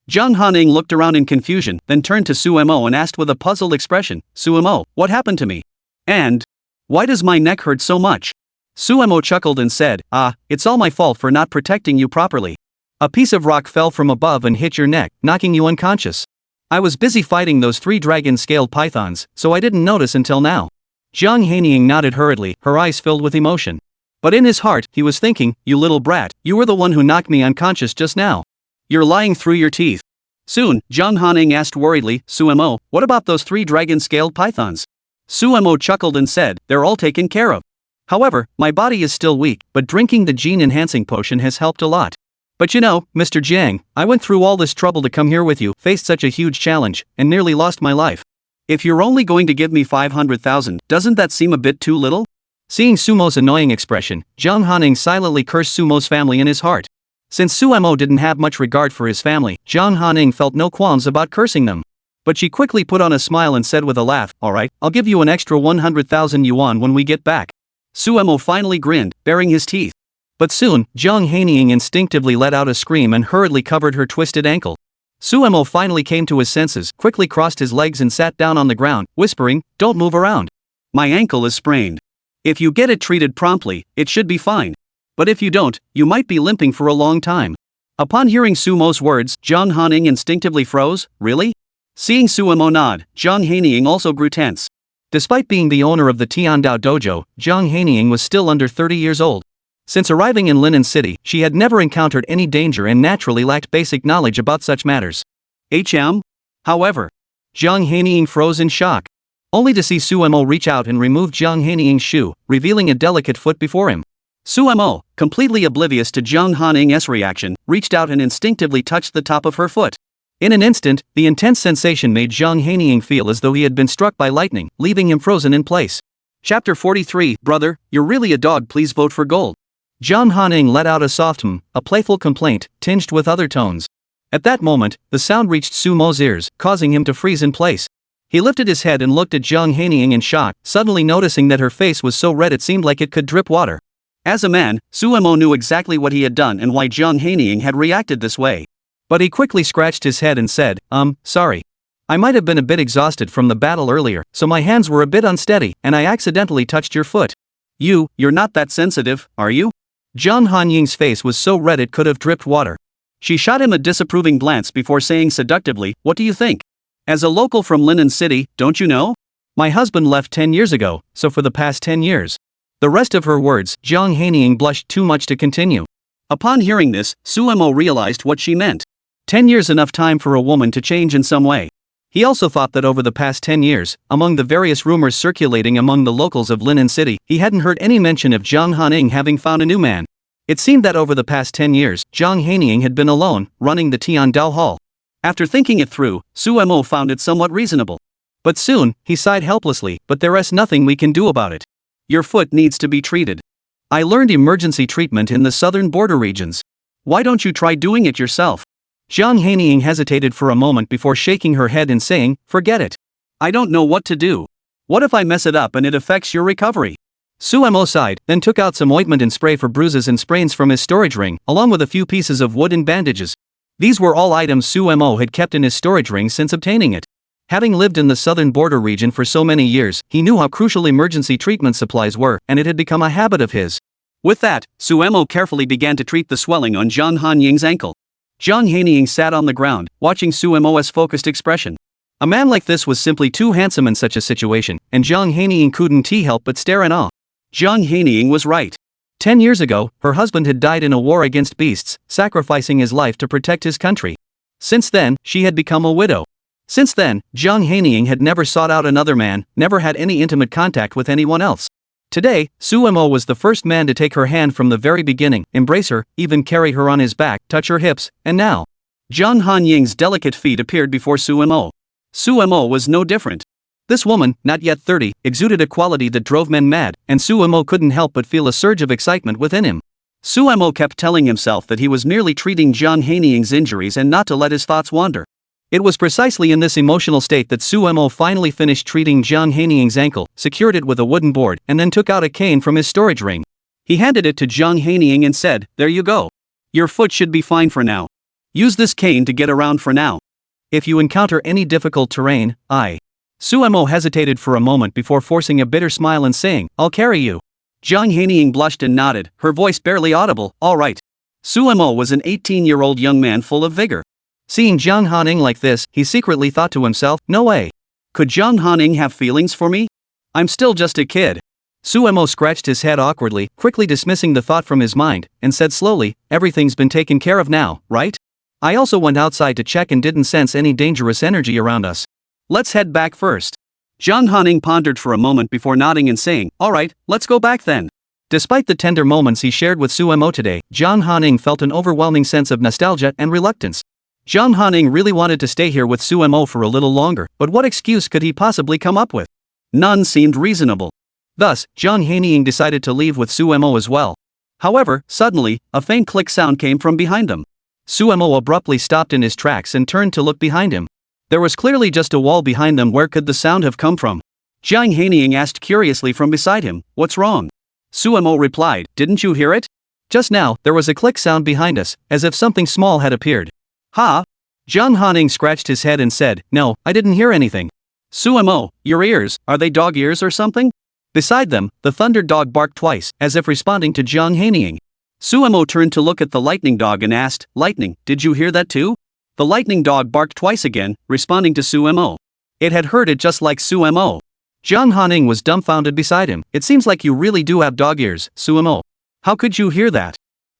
Jiang Hanying looked around in confusion, then turned to Sumo and asked with a puzzled expression, "Sumo, what happened to me? And why does my neck hurt so much?" Sumo chuckled and said, "It's all my fault for not protecting you properly. A piece of rock fell from above and hit your neck, knocking you unconscious. I was busy fighting those 3 dragon-scaled pythons, so I didn't notice until now." Jiang Hanying nodded hurriedly, her eyes filled with emotion. But in his heart, he was thinking, "You little brat, you were the one who knocked me unconscious just now. You're lying through your teeth." Soon, Jiang Hanying asked worriedly, "Sumo, what about those 3 dragon-scaled pythons?" Sumo chuckled and said, "They're all taken care of. However, my body is still weak, but drinking the gene-enhancing potion has helped a lot. But you know, Mr. Jiang, I went through all this trouble to come here with you, faced such a huge challenge, and nearly lost my life. If you're only going to give me 500,000, doesn't that seem a bit too little?" Seeing Sumo's annoying expression, Jiang Hanying silently cursed Sumo's family in his heart. Since Sumo didn't have much regard for his family, Jiang Hanying felt no qualms about cursing them. But she quickly put on a smile and said with a laugh, "Alright, I'll give you an extra 100,000 yuan when we get back." Sumo finally grinned, baring his teeth. But soon, Jiang Hanying instinctively let out a scream and hurriedly covered her twisted ankle. Sumo finally came to his senses, quickly crossed his legs and sat down on the ground, whispering, "Don't move around. My ankle is sprained. If you get it treated promptly, it should be fine. But if you don't, you might be limping for a long time." Upon hearing Sumo's words, Jiang Hanying instinctively froze. "Really?" Seeing Sumo nod, Jiang Hanying also grew tense. Despite being the owner of the Tiandao dojo, Jiang Hanying was still under 30 years old. Since arriving in Lin City, she had never encountered any danger and naturally lacked basic knowledge about such matters. However, Jiang Hanying froze in shock, only to see Sumo reach out and remove Jiang Hanying's shoe, revealing a delicate foot before him. Sumo, completely oblivious to Jiang Hanying's reaction, reached out and instinctively touched the top of her foot. In an instant, the intense sensation made Jiang Hanying feel as though he had been struck by lightning, leaving him frozen in place. Chapter 43, "Brother, you're really a dog, please vote for gold." Jiang Hanying let out a soft a playful complaint, tinged with other tones. At that moment, the sound reached Sumo's ears, causing him to freeze in place. He lifted his head and looked at Jiang Hanying in shock, suddenly noticing that her face was so red it seemed like it could drip water. As a man, Sumo knew exactly what he had done and why Jiang Hanying had reacted this way. But he quickly scratched his head and said, Sorry. I might have been a bit exhausted from the battle earlier, so my hands were a bit unsteady, and I accidentally touched your foot." You're not that sensitive, are you?" Jiang Hanying's face was so red it could have dripped water. She shot him a disapproving glance before saying seductively, "What do you think? As a local from Lin City, don't you know? My husband left 10 years ago, so for the past 10 years. The rest of her words, Jiang Hanying blushed too much to continue. Upon hearing this, Sumo realized what she meant. 10 years enough time for a woman to change in some way. He also thought that over the past 10 years, among the various rumors circulating among the locals of Lin City, he hadn't heard any mention of Jiang Hanying having found a new man. It seemed that over the past 10 years, Jiang Hanying had been alone, running the Tiandao Hall. After thinking it through, Su Mo found it somewhat reasonable. But soon, he sighed helplessly, but there's nothing we can do about it. Your foot needs to be treated. I learned emergency treatment in the southern border regions. Why don't you try doing it yourself? Jiang Hanying hesitated for a moment before shaking her head and saying, forget it. I don't know what to do. What if I mess it up and it affects your recovery? Su Mo sighed, then took out some ointment and spray for bruises and sprains from his storage ring, along with a few pieces of wood and bandages. These were all items Su Mo had kept in his storage ring since obtaining it. Having lived in the southern border region for so many years, he knew how crucial emergency treatment supplies were, and it had become a habit of his. With that, Su Mo carefully began to treat the swelling on Jiang Hanying's ankle. Jiang Hanying sat on the ground, watching Su Mo's focused expression. A man like this was simply too handsome in such a situation, and Jiang Hanying couldn't help but stare in awe. Jiang Hanying was right. 10 years ago, her husband had died in a war against beasts, sacrificing his life to protect his country. Since then, she had become a widow. Since then, Jiang Hanying had never sought out another man, never had any intimate contact with anyone else. Today, Su Mo was the first man to take her hand from the very beginning, embrace her, even carry her on his back, touch her hips, and now, Jiang Hanying's delicate feet appeared before Su Mo. Su Mo was no different. This woman, not yet 30, exuded a quality that drove men mad, and Su Mo couldn't help but feel a surge of excitement within him. Su Mo kept telling himself that he was merely treating Jiang Hanying's injuries and not to let his thoughts wander. It was precisely in this emotional state that Su Mo finally finished treating Jiang Hanying's ankle, secured it with a wooden board, and then took out a cane from his storage ring. He handed it to Jiang Hanying and said, there you go. Your foot should be fine for now. Use this cane to get around for now. If you encounter any difficult terrain, Su Mo hesitated for a moment before forcing a bitter smile and saying, I'll carry you. Jiang Hanying blushed and nodded, her voice barely audible, all right. Su Mo was an 18-year-old young man full of vigor. Seeing Jiang Hanying like this, he secretly thought to himself, no way. Could Jiang Hanying have feelings for me? I'm still just a kid. Su Mo scratched his head awkwardly, quickly dismissing the thought from his mind, and said slowly, everything's been taken care of now, right? I also went outside to check and didn't sense any dangerous energy around us. Let's head back first. Jiang Hanying pondered for a moment before nodding and saying, alright, let's go back then. Despite the tender moments he shared with Su Mo today, Jiang Hanying felt an overwhelming sense of nostalgia and reluctance. Jiang Hanying really wanted to stay here with Su Mo for a little longer, but what excuse could he possibly come up with? None seemed reasonable. Thus, Jiang Hanying decided to leave with Su Mo as well. However, suddenly, a faint click sound came from behind them. Su Mo abruptly stopped in his tracks and turned to look behind him. There was clearly just a wall behind them. Where could the sound have come from? Jiang Hanying asked curiously from beside him, what's wrong? Su Mo replied, didn't you hear it? Just now, there was a click sound behind us, as if something small had appeared. Ha? Jiang Hanying scratched his head and said, no, I didn't hear anything. Su Mo, your ears, are they dog ears or something? Beside them, the thunder dog barked twice, as if responding to Jiang Hanying. Su Mo turned to look at the lightning dog and asked, lightning, did you hear that too? The lightning dog barked twice again, responding to Su Mo. It had heard it just like Su Mo. Jiang Hanying was dumbfounded beside him. It seems like you really do have dog ears, Su Mo. How could you hear that?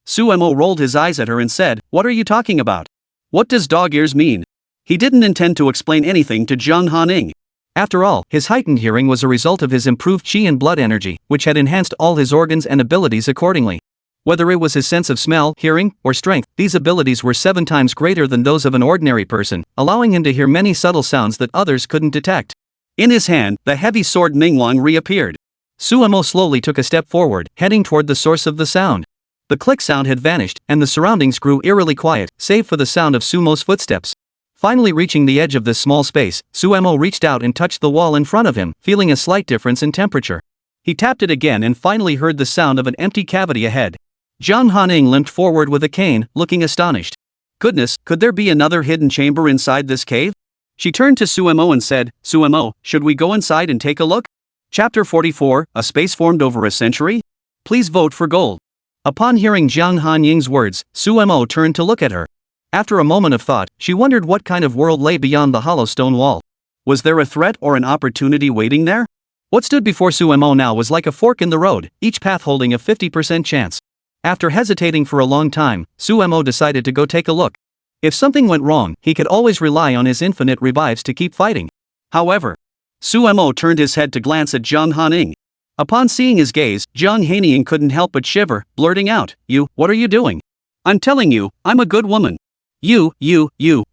Su Mo rolled his eyes at her and said, what are you talking about? What does dog ears mean? He didn't intend to explain anything to Jiang Hanying. After all, his heightened hearing was a result of his improved qi and blood energy, which had enhanced all his organs and abilities accordingly. Whether it was his sense of smell, hearing, or strength, these abilities were 7 times greater than those of an ordinary person, allowing him to hear many subtle sounds that others couldn't detect. In his hand, the heavy sword Mingwang reappeared. Su Mo slowly took a step forward, heading toward the source of the sound. The click sound had vanished, and the surroundings grew eerily quiet, save for the sound of Su Mo's footsteps. Finally reaching the edge of this small space, Su Mo reached out and touched the wall in front of him, feeling a slight difference in temperature. He tapped it again and finally heard the sound of an empty cavity ahead. Jiang Hanying limped forward with a cane, looking astonished. Goodness, could there be another hidden chamber inside this cave? She turned to Su Mo and said, Su Mo, should we go inside and take a look? Chapter 44, A Space Formed Over a Century? Please vote for gold. Upon hearing Jiang Hanying's words, Su Mo turned to look at her. After a moment of thought, she wondered what kind of world lay beyond the hollow stone wall. Was there a threat or an opportunity waiting there? What stood before Su Mo now was like a fork in the road, each path holding a 50% chance. After hesitating for a long time, Su Mo decided to go take a look. If something went wrong, he could always rely on his infinite revives to keep fighting. However, Su Mo turned his head to glance at Jiang Hanying. Upon seeing his gaze, Jiang Hanying couldn't help but shiver, blurting out, what are you doing? I'm telling you, I'm a good woman. You,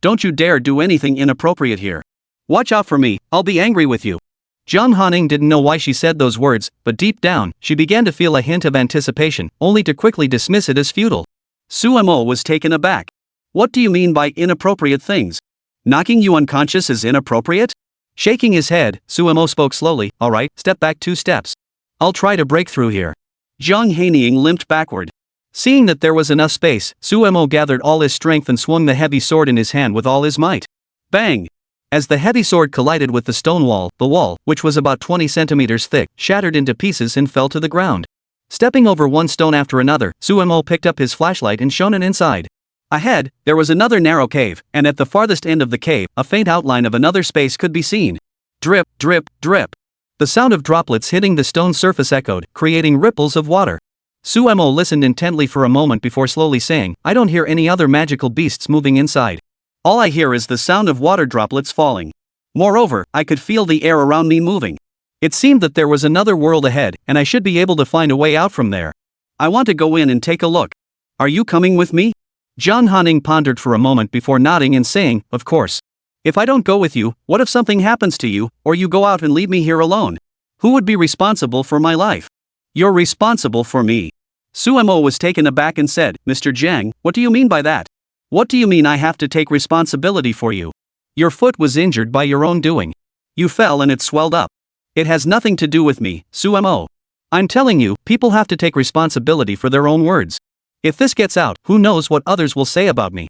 don't you dare do anything inappropriate here. Watch out for me, I'll be angry with you. Jiang Hanying didn't know why she said those words, but deep down, she began to feel a hint of anticipation, only to quickly dismiss it as futile. Suemo was taken aback. What do you mean by inappropriate things? Knocking you unconscious is inappropriate? Shaking his head, Suemo spoke slowly, alright, step back 2 steps. I'll try to break through here. Jiang Hanying limped backward. Seeing that there was enough space, Suemo gathered all his strength and swung the heavy sword in his hand with all his might. Bang! As the heavy sword collided with the stone wall, the wall, which was about 20 centimeters thick, shattered into pieces and fell to the ground. Stepping over one stone after another, Suemo picked up his flashlight and shone it inside. Ahead, there was another narrow cave, and at the farthest end of the cave, a faint outline of another space could be seen. Drip, drip, drip. The sound of droplets hitting the stone surface echoed, creating ripples of water. Suemo listened intently for a moment before slowly saying, I don't hear any other magical beasts moving inside. All I hear is the sound of water droplets falling. Moreover, I could feel the air around me moving. It seemed that there was another world ahead, and I should be able to find a way out from there. I want to go in and take a look. Are you coming with me? Jiang Hanying pondered for a moment before nodding and saying, of course. If I don't go with you, what if something happens to you, or you go out and leave me here alone? Who would be responsible for my life? You're responsible for me. Suemo was taken aback and said, Mr. Jiang, what do you mean by that? What do you mean I have to take responsibility for you? Your foot was injured by your own doing. You fell and it swelled up. It has nothing to do with me, Suemo. I'm telling you, people have to take responsibility for their own words. If this gets out, who knows what others will say about me?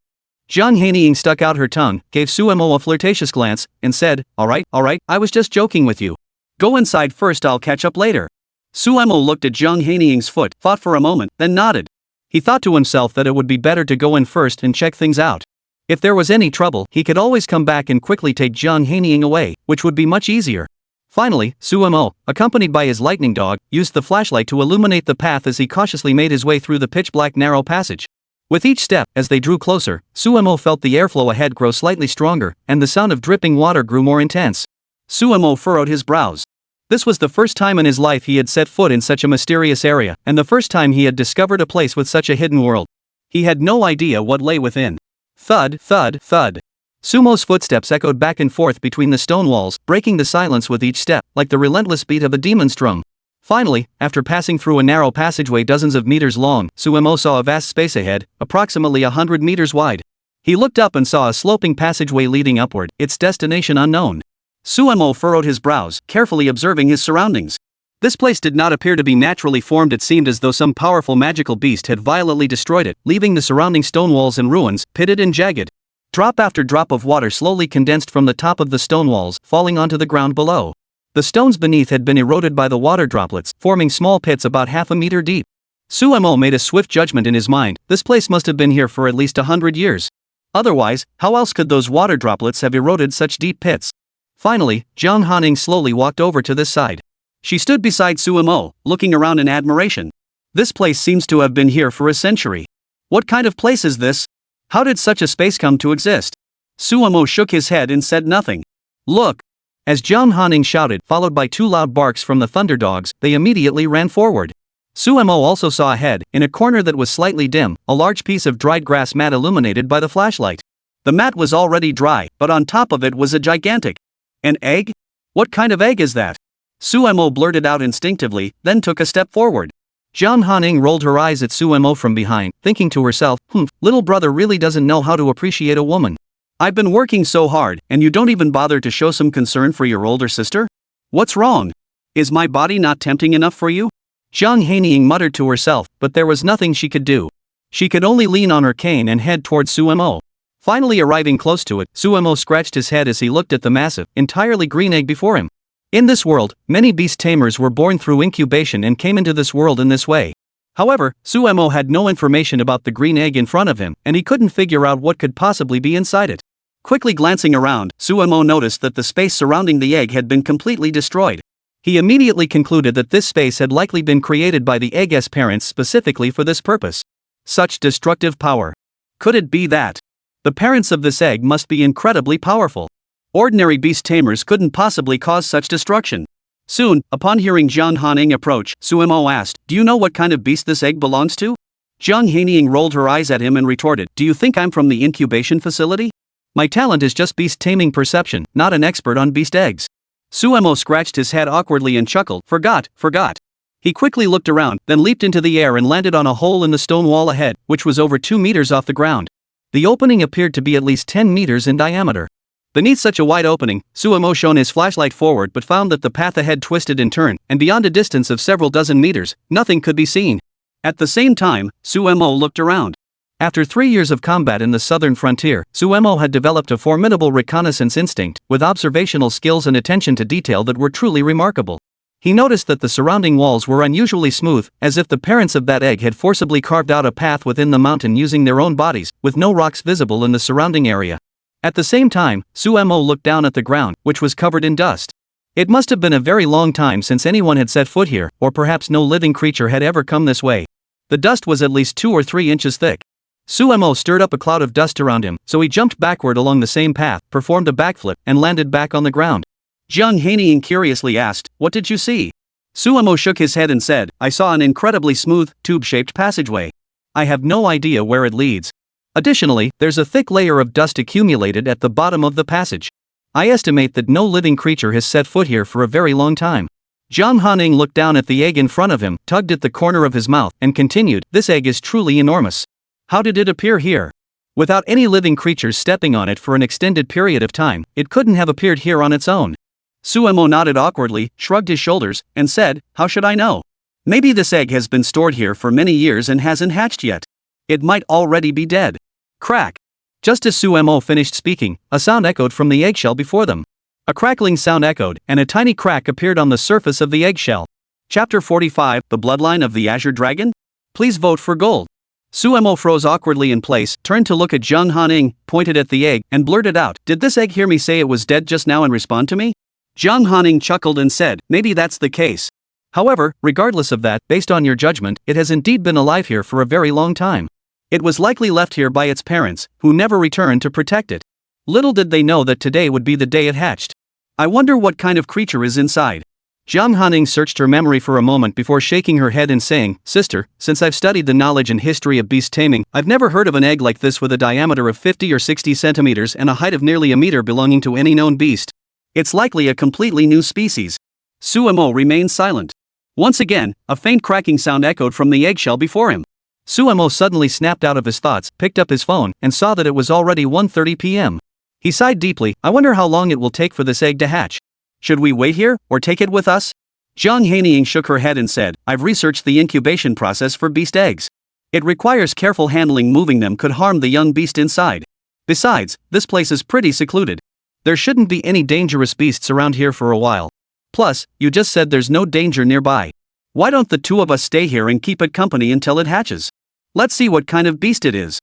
Jiang Hanying stuck out her tongue, gave Suemo a flirtatious glance, and said, alright, I was just joking with you. Go inside first, I'll catch up later. Suemo looked at Jiang Hanying's foot, thought for a moment, then nodded. He thought to himself that it would be better to go in first and check things out. If there was any trouble, he could always come back and quickly take Jiang Hanying away, which would be much easier. Finally, Suemo, accompanied by his lightning dog, used the flashlight to illuminate the path as he cautiously made his way through the pitch-black narrow passage. With each step, as they drew closer, Suemo felt the airflow ahead grow slightly stronger, and the sound of dripping water grew more intense. Suemo furrowed his brows. This was the first time in his life he had set foot in such a mysterious area, and the first time he had discovered a place with such a hidden world. He had no idea what lay within. Thud, thud, thud. Sumo's footsteps echoed back and forth between the stone walls, breaking the silence with each step, like the relentless beat of a demon's drum. Finally, after passing through a narrow passageway dozens of meters long, Suemo saw a vast space ahead, approximately 100 meters wide. He looked up and saw a sloping passageway leading upward, its destination unknown. Suemo furrowed his brows, carefully observing his surroundings. This place did not appear to be naturally formed. It seemed as though some powerful magical beast had violently destroyed it, leaving the surrounding stone walls in ruins, pitted and jagged. Drop after drop of water slowly condensed from the top of the stone walls, falling onto the ground below. The stones beneath had been eroded by the water droplets, forming small pits about half a meter deep. Suemo made a swift judgment in his mind. This place must have been here for at least 100 years. Otherwise, how else could those water droplets have eroded such deep pits? Finally, Jiang Hanying slowly walked over to this side. She stood beside Suemo, looking around in admiration. This place seems to have been here for a century. What kind of place is this? How did such a space come to exist? Suemo shook his head and said nothing. Look! As Jiang Hanying shouted, followed by 2 loud barks from the thunder dogs, they immediately ran forward. Suemo also saw ahead, in a corner that was slightly dim, a large piece of dried grass mat illuminated by the flashlight. The mat was already dry, but on top of it was a gigantic. An egg? What kind of egg is that? Suemo blurted out instinctively, then took a step forward. Jiang Hanying rolled her eyes at Suemo from behind, thinking to herself, little brother really doesn't know how to appreciate a woman. I've been working so hard, and you don't even bother to show some concern for your older sister? What's wrong? Is my body not tempting enough for you? Jiang Hanying muttered to herself, but there was nothing she could do. She could only lean on her cane and head towards Suemo. Finally arriving close to it, Suemo scratched his head as he looked at the massive, entirely green egg before him. In this world, many beast tamers were born through incubation and came into this world in this way. However, Suemo had no information about the green egg in front of him, and he couldn't figure out what could possibly be inside it. Quickly glancing around, Suemo noticed that the space surrounding the egg had been completely destroyed. He immediately concluded that this space had likely been created by the egg's parents specifically for this purpose. Such destructive power. Could it be that the parents of this egg must be incredibly powerful? Ordinary beast tamers couldn't possibly cause such destruction. Soon, upon hearing Jiang Hanying approach, Suemo asked, "Do you know what kind of beast this egg belongs to?" Jiang Hanying rolled her eyes at him and retorted, "Do you think I'm from the incubation facility? My talent is just beast taming perception, not an expert on beast eggs." Suemo scratched his head awkwardly and chuckled, Forgot. He quickly looked around, then leaped into the air and landed on a hole in the stone wall ahead, which was over 2 meters off the ground. The opening appeared to be at least 10 meters in diameter. Beneath such a wide opening, Suemo shone his flashlight forward but found that the path ahead twisted in turn, and beyond a distance of several dozen meters, nothing could be seen. At the same time, Suemo looked around. After 3 years of combat in the southern frontier, Suemo had developed a formidable reconnaissance instinct, with observational skills and attention to detail that were truly remarkable. He noticed that the surrounding walls were unusually smooth, as if the parents of that egg had forcibly carved out a path within the mountain using their own bodies, with no rocks visible in the surrounding area. At the same time, Suemo looked down at the ground, which was covered in dust. It must have been a very long time since anyone had set foot here, or perhaps no living creature had ever come this way. The dust was at least 2 or 3 inches thick. Suemo stirred up a cloud of dust around him, so he jumped backward along the same path, performed a backflip, and landed back on the ground. Jiang Hanying curiously asked, "What did you see?" Suemo shook his head and said, "I saw an incredibly smooth, tube-shaped passageway. I have no idea where it leads. Additionally, there's a thick layer of dust accumulated at the bottom of the passage. I estimate that no living creature has set foot here for a very long time." Jiang Hanying looked down at the egg in front of him, tugged at the corner of his mouth, and continued, "This egg is truly enormous. How did it appear here? Without any living creatures stepping on it for an extended period of time, it couldn't have appeared here on its own." Suemo nodded awkwardly, shrugged his shoulders, and said, "How should I know? Maybe this egg has been stored here for many years and hasn't hatched yet. It might already be dead." Crack! Just as Suemo finished speaking, a sound echoed from the eggshell before them. A crackling sound echoed, and a tiny crack appeared on the surface of the eggshell. Chapter 45, The Bloodline of the Azure Dragon? Please vote for gold. Suemo froze awkwardly in place, turned to look at Jiang Hanying, pointed at the egg, and blurted out, "Did this egg hear me say it was dead just now and respond to me?" Jiang Hanying chuckled and said, "Maybe that's the case. However, regardless of that, based on your judgment, it has indeed been alive here for a very long time. It was likely left here by its parents, who never returned to protect it. Little did they know that today would be the day it hatched. I wonder what kind of creature is inside." Jiang Hanying searched her memory for a moment before shaking her head and saying, "Sister, since I've studied the knowledge and history of beast taming, I've never heard of an egg like this with a diameter of 50 or 60 centimeters and a height of nearly a meter belonging to any known beast. It's likely a completely new species." Suemo remained silent. Once again, a faint cracking sound echoed from the eggshell before him. Suemo suddenly snapped out of his thoughts, picked up his phone, and saw that it was already 1:30 p.m. He sighed deeply. "I wonder how long it will take for this egg to hatch. Should we wait here, or take it with us?" Jiang Hanying shook her head and said, "I've researched the incubation process for beast eggs. It requires careful handling. Moving them could harm the young beast inside. Besides, this place is pretty secluded. There shouldn't be any dangerous beasts around here for a while. Plus, you just said there's no danger nearby. Why don't the two of us stay here and keep it company until it hatches? Let's see what kind of beast it is.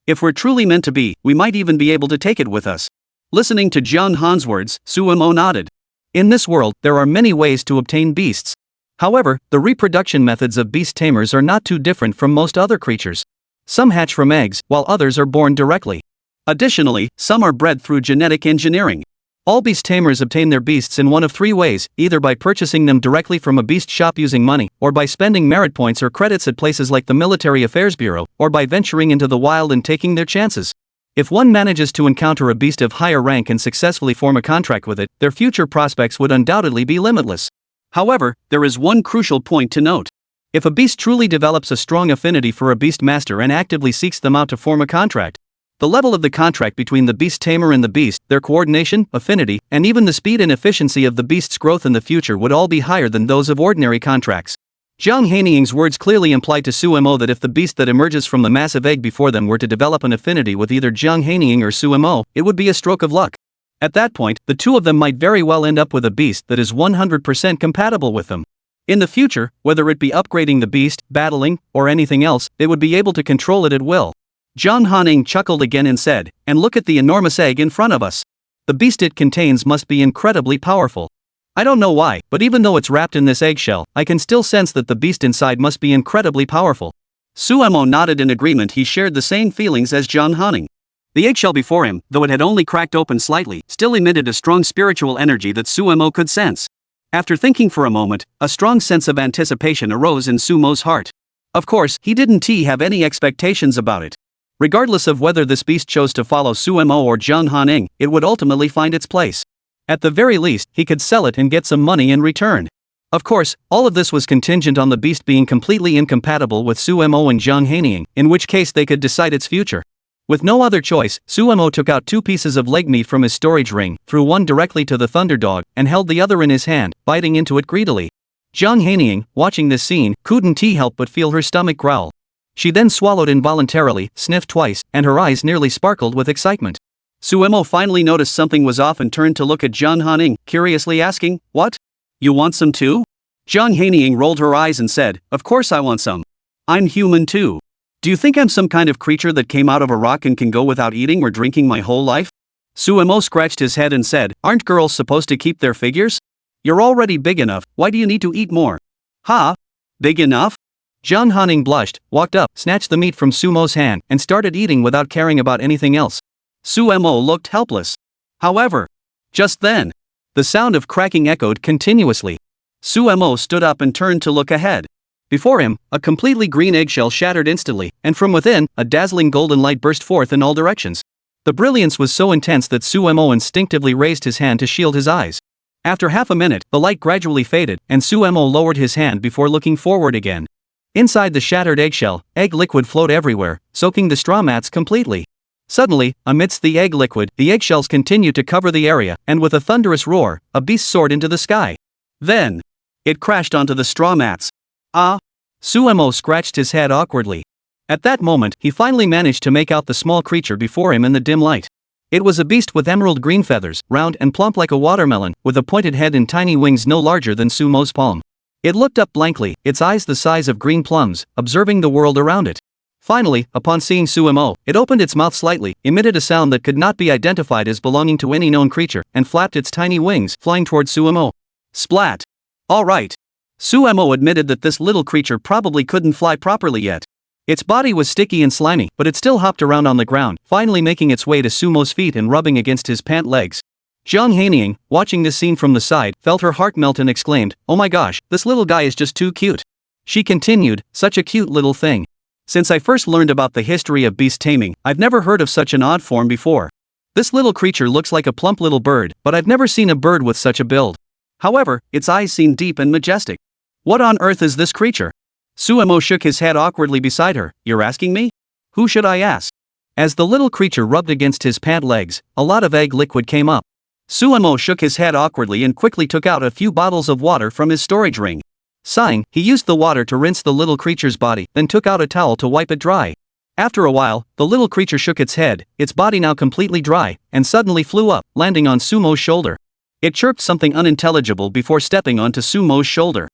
If we're truly meant to be, we might even be able to take it with us." Listening to Jiang Han's words, Suemo nodded. In this world, there are many ways to obtain beasts. However, the reproduction methods of beast tamers are not too different from most other creatures. Some hatch from eggs, while others are born directly. Additionally, some are bred through genetic engineering. All beast tamers obtain their beasts in one of 3 ways, either by purchasing them directly from a beast shop using money, or by spending merit points or credits at places like the Military Affairs Bureau, or by venturing into the wild and taking their chances. If one manages to encounter a beast of higher rank and successfully form a contract with it, their future prospects would undoubtedly be limitless. However, there is one crucial point to note. If a beast truly develops a strong affinity for a beast master and actively seeks them out to form a contract, the level of the contract between the beast tamer and the beast, their coordination, affinity, and even the speed and efficiency of the beast's growth in the future would all be higher than those of ordinary contracts. Jiang Hanying's words clearly implied to Suemo that if the beast that emerges from the massive egg before them were to develop an affinity with either Jiang Hanying or Suemo, it would be a stroke of luck. At that point, the two of them might very well end up with a beast that is 100% compatible with them. In the future, whether it be upgrading the beast, battling, or anything else, they would be able to control it at will. Jiang Hanying chuckled again and said, "And look at the enormous egg in front of us. The beast it contains must be incredibly powerful. I don't know why, but even though it's wrapped in this eggshell, I can still sense that the beast inside must be incredibly powerful." Suemo nodded in agreement. He shared the same feelings as Jiang Hanying. The eggshell before him, though it had only cracked open slightly, still emitted a strong spiritual energy that Suemo could sense. After thinking for a moment, a strong sense of anticipation arose in Sumo's heart. Of course, he didn't have any expectations about it. Regardless of whether this beast chose to follow Sumo or Jiang Hanying, it would ultimately find its place. At the very least, he could sell it and get some money in return. Of course, all of this was contingent on the beast being completely incompatible with Sumo and Jiang Hanying, in which case they could decide its future. With no other choice, Sumo took out 2 pieces of leg meat from his storage ring, threw one directly to the thunderdog, and held the other in his hand, biting into it greedily. Jiang Hanying, watching this scene, couldn't help but feel her stomach growl. She then swallowed involuntarily, sniffed twice, and her eyes nearly sparkled with excitement. Sumo finally noticed something was off and turned to look at Jiang Hanying, curiously asking, "What? You want some too?" Jiang Hanying rolled her eyes and said, "Of course I want some. I'm human too. Do you think I'm some kind of creature that came out of a rock and can go without eating or drinking my whole life?" Sumo scratched his head and said, "Aren't girls supposed to keep their figures? You're already big enough, why do you need to eat more?" "Ha? Big enough?" Jiang Hanying blushed, walked up, snatched the meat from Sumo's hand, and started eating without caring about anything else. Sumo looked helpless. However, just then, the sound of cracking echoed continuously. Sumo stood up and turned to look ahead. Before him, a completely green eggshell shattered instantly, and from within, a dazzling golden light burst forth in all directions. The brilliance was so intense that Sumo instinctively raised his hand to shield his eyes. After half a minute, the light gradually faded, and Sumo lowered his hand before looking forward again. Inside the shattered eggshell, egg liquid flowed everywhere, soaking the straw mats completely. Suddenly, amidst the egg liquid, the eggshells continued to cover the area, and with a thunderous roar, a beast soared into the sky. Then, it crashed onto the straw mats. "Ah!" Sumo scratched his head awkwardly. At that moment, he finally managed to make out the small creature before him in the dim light. It was a beast with emerald green feathers, round and plump like a watermelon, with a pointed head and tiny wings no larger than Sumo's palm. It looked up blankly, its eyes the size of green plums, observing the world around it. Finally, upon seeing Sumo, it opened its mouth slightly, emitted a sound that could not be identified as belonging to any known creature, and flapped its tiny wings, flying toward Sumo. Splat! All right. Sumo admitted that this little creature probably couldn't fly properly yet. Its body was sticky and slimy, but it still hopped around on the ground, finally making its way to Sumo's feet and rubbing against his pant legs. Jiang Hanying, watching this scene from the side, felt her heart melt and exclaimed, "Oh my gosh, this little guy is just too cute." She continued, "Such a cute little thing. Since I first learned about the history of beast taming, I've never heard of such an odd form before. This little creature looks like a plump little bird, but I've never seen a bird with such a build. However, its eyes seem deep and majestic. What on earth is this creature?" Sumo shook his head awkwardly beside her. "You're asking me? Who should I ask?" As the little creature rubbed against his pant legs, a lot of egg liquid came up. Sumo shook his head awkwardly and quickly took out a few bottles of water from his storage ring. Sighing, he used the water to rinse the little creature's body, then took out a towel to wipe it dry. After a while, the little creature shook its head, its body now completely dry, and suddenly flew up, landing on Sumo's shoulder. It chirped something unintelligible before stepping onto Sumo's shoulder.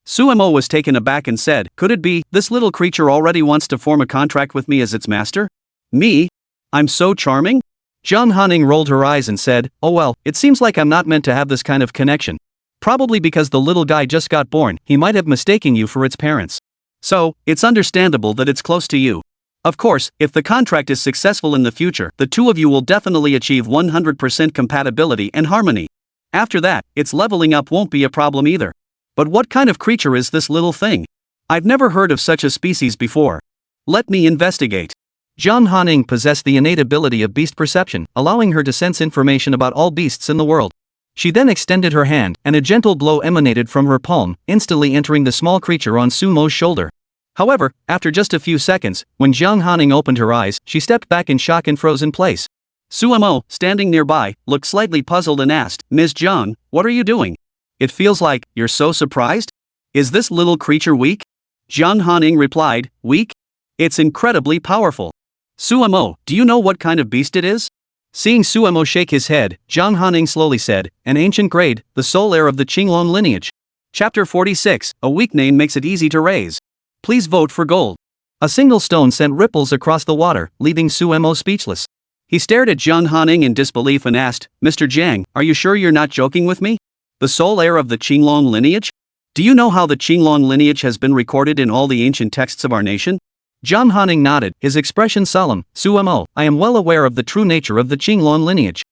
Sumo was taken aback and said, "Could it be, this little creature already wants to form a contract with me as its master? Me? I'm so charming?" Jiang Hanying rolled her eyes and said, "Oh well, it seems like I'm not meant to have this kind of connection. Probably because the little guy just got born, he might have mistaken you for its parents. So, it's understandable that it's close to you. Of course, if the contract is successful in the future, the two of you will definitely achieve 100% compatibility and harmony. After that, its leveling up won't be a problem either. But what kind of creature is this little thing? I've never heard of such a species before. Let me investigate." Jiang Hanying possessed the innate ability of beast perception, allowing her to sense information about all beasts in the world. She then extended her hand, and a gentle glow emanated from her palm, instantly entering the small creature on Sumo's shoulder. However, after just a few seconds, when Jiang Hanying opened her eyes, she stepped back in shock and froze in place. Sumo, standing nearby, looked slightly puzzled and asked, "Ms. Jiang, what are you doing? It feels like you're so surprised? Is this little creature weak?" Jiang Hanying replied, "Weak? It's incredibly powerful. Sumo, do you know what kind of beast it is?" Seeing Sumo shake his head, Jiang Hanying slowly said, "An ancient grade, the sole heir of the Qinglong lineage." Chapter 46, A weak name makes it easy to raise. Please vote for gold. A single stone sent ripples across the water, leaving Sumo speechless. He stared at Jiang Hanying in disbelief and asked, "Mr. Jiang, are you sure you're not joking with me? The sole heir of the Qinglong lineage? Do you know how the Qinglong lineage has been recorded in all the ancient texts of our nation?" Jiang Hanying nodded, his expression solemn. "Sumo, I am well aware of the true nature of the Qinglong lineage.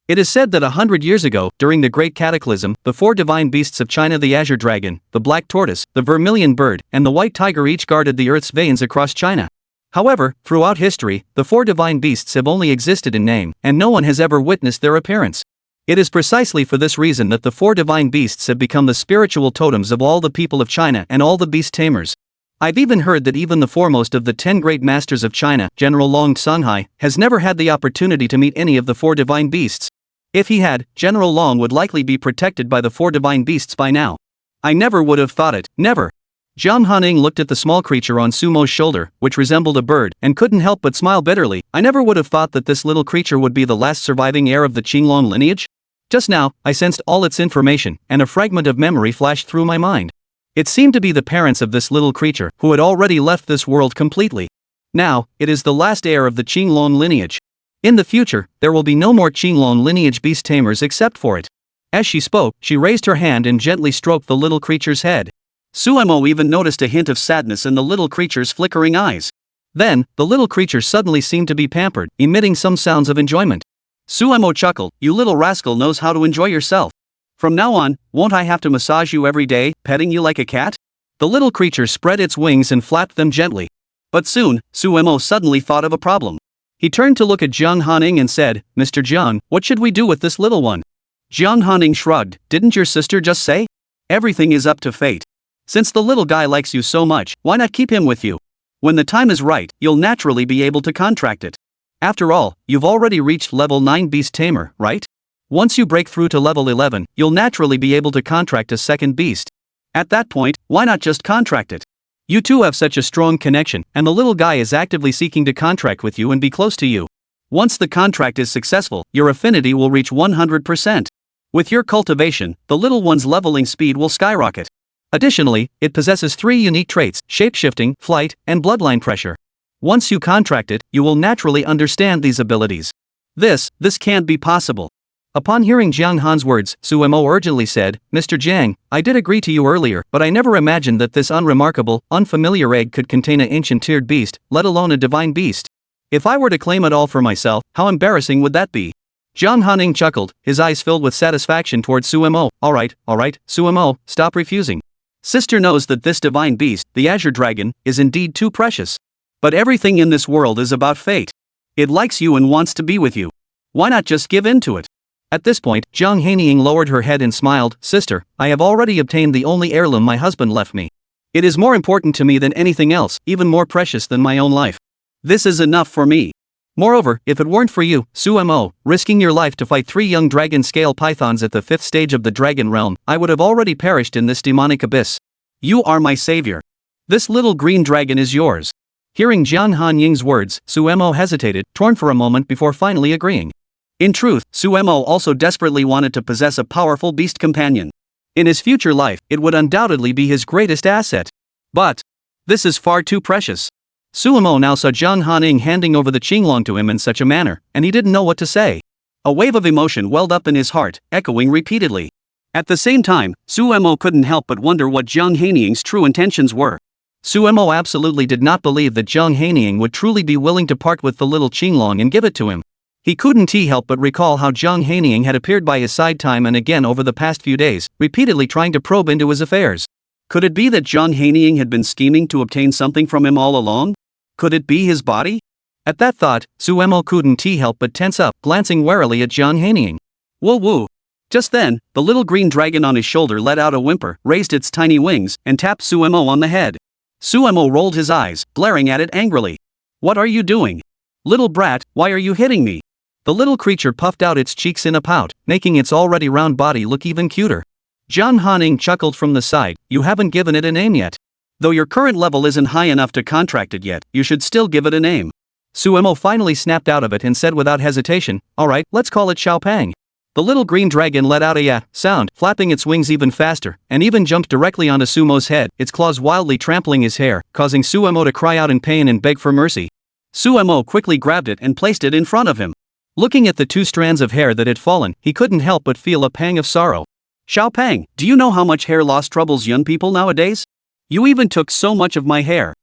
It is said that 100 years ago, during the Great Cataclysm, the 4 divine beasts of China, the azure dragon, the black tortoise, the vermilion bird, and the white tiger, each guarded the earth's veins across China. However, throughout history, the 4 divine beasts have only existed in name, and no one has ever witnessed their appearance. It is precisely for this reason that the 4 divine beasts have become the spiritual totems of all the people of China and all the beast tamers. I've even heard that even the foremost of the 10 great masters of China, General Long Songhai, has never had the opportunity to meet any of the 4 divine beasts. If he had, General Long would likely be protected by the 4 divine beasts by now. I never would have thought it, never. Jiang Hanying looked at the small creature on Sumo's shoulder, which resembled a bird, and couldn't help but smile bitterly. I never would have thought that this little creature would be the last surviving heir of the Qinglong lineage. Just now, I sensed all its information, and a fragment of memory flashed through my mind. It seemed to be the parents of this little creature, who had already left this world completely. Now, it is the last heir of the Qinglong lineage. In the future, there will be no more Qinglong lineage beast tamers except for it. As she spoke, she raised her hand and gently stroked the little creature's head. Sumo even noticed a hint of sadness in the little creature's flickering eyes. Then, the little creature suddenly seemed to be pampered, emitting some sounds of enjoyment. Sumo chuckled, "You little rascal knows how to enjoy yourself. From now on, won't I have to massage you every day, petting you like a cat?" The little creature spread its wings and flapped them gently. But soon, Sumo suddenly thought of a problem. He turned to look at Jiang Hanying and said, "Mr. Jiang, what should we do with this little one?" Jiang Hanying shrugged, "Didn't your sister just say? Everything is up to fate. Since the little guy likes you so much, why not keep him with you? When the time is right, you'll naturally be able to contract it. After all, you've already reached level 9 beast tamer, right? Once you break through to level 11, you'll naturally be able to contract a second beast. At that point, why not just contract it? You two have such a strong connection, and the little guy is actively seeking to contract with you and be close to you. Once the contract is successful, your affinity will reach 100%. With your cultivation, the little one's leveling speed will skyrocket. Additionally, it possesses 3 unique traits: shapeshifting, flight, and bloodline pressure. Once you contract it, you will naturally understand these abilities. This can't be possible." Upon hearing Jiang Han's words, Sumo urgently said, "Mr. Jiang, I did agree to you earlier, but I never imagined that this unremarkable, unfamiliar egg could contain an ancient-tiered beast, let alone a divine beast. If I were to claim it all for myself, how embarrassing would that be?" Jiang Hanying chuckled, his eyes filled with satisfaction towards Sumo. All right, Sumo, stop refusing. Sister knows that this divine beast, the azure dragon, is indeed too precious. But everything in this world is about fate. It likes you and wants to be with you. Why not just give in to it?" At this point, Jiang Hanying lowered her head and smiled, "Sister, I have already obtained the only heirloom my husband left me. It is more important to me than anything else, even more precious than my own life. This is enough for me. Moreover, if it weren't for you, Sumo, risking your life to fight 3 young dragon-scale pythons at the 5th stage of the dragon realm, I would have already perished in this demonic abyss. You are my savior. This little green dragon is yours." Hearing Jiang Hanying's words, Sumo hesitated, torn for a moment before finally agreeing. In truth, Sumo also desperately wanted to possess a powerful beast companion. In his future life, it would undoubtedly be his greatest asset. But this is far too precious. Sumo now saw Jiang Hanying handing over the Qinglong to him in such a manner, and he didn't know what to say. A wave of emotion welled up in his heart, echoing repeatedly. At the same time, Sumo couldn't help but wonder what Jiang Hanying's true intentions were. Sumo absolutely did not believe that Jiang Hanying would truly be willing to part with the little Qinglong and give it to him. He couldn't help but recall how Jiang Hanying had appeared by his side time and again over the past few days, repeatedly trying to probe into his affairs. Could it be that Jiang Hanying had been scheming to obtain something from him all along? Could it be his body? At that thought, Sumo couldn't help but tense up, glancing warily at Jiang Hanying. Whoa woo! Just then, the little green dragon on his shoulder let out a whimper, raised its tiny wings, and tapped Sumo on the head. Sumo rolled his eyes, glaring at it angrily. "What are you doing? Little brat, why are you hitting me?" The little creature puffed out its cheeks in a pout, making its already round body look even cuter. Jiang Hanying chuckled from the side, "You haven't given it a name yet. Though your current level isn't high enough to contract it yet, you should still give it a name." Sumo finally snapped out of it and said without hesitation, "Alright, let's call it Xiao Pang." The little green dragon let out a "ya" sound, flapping its wings even faster, and even jumped directly onto Sumo's head, its claws wildly trampling his hair, causing Sumo to cry out in pain and beg for mercy. Sumo quickly grabbed it and placed it in front of him. Looking at the 2 strands of hair that had fallen, he couldn't help but feel a pang of sorrow. "Xiao Pang, do you know how much hair loss troubles young people nowadays? You even took so much of my hair.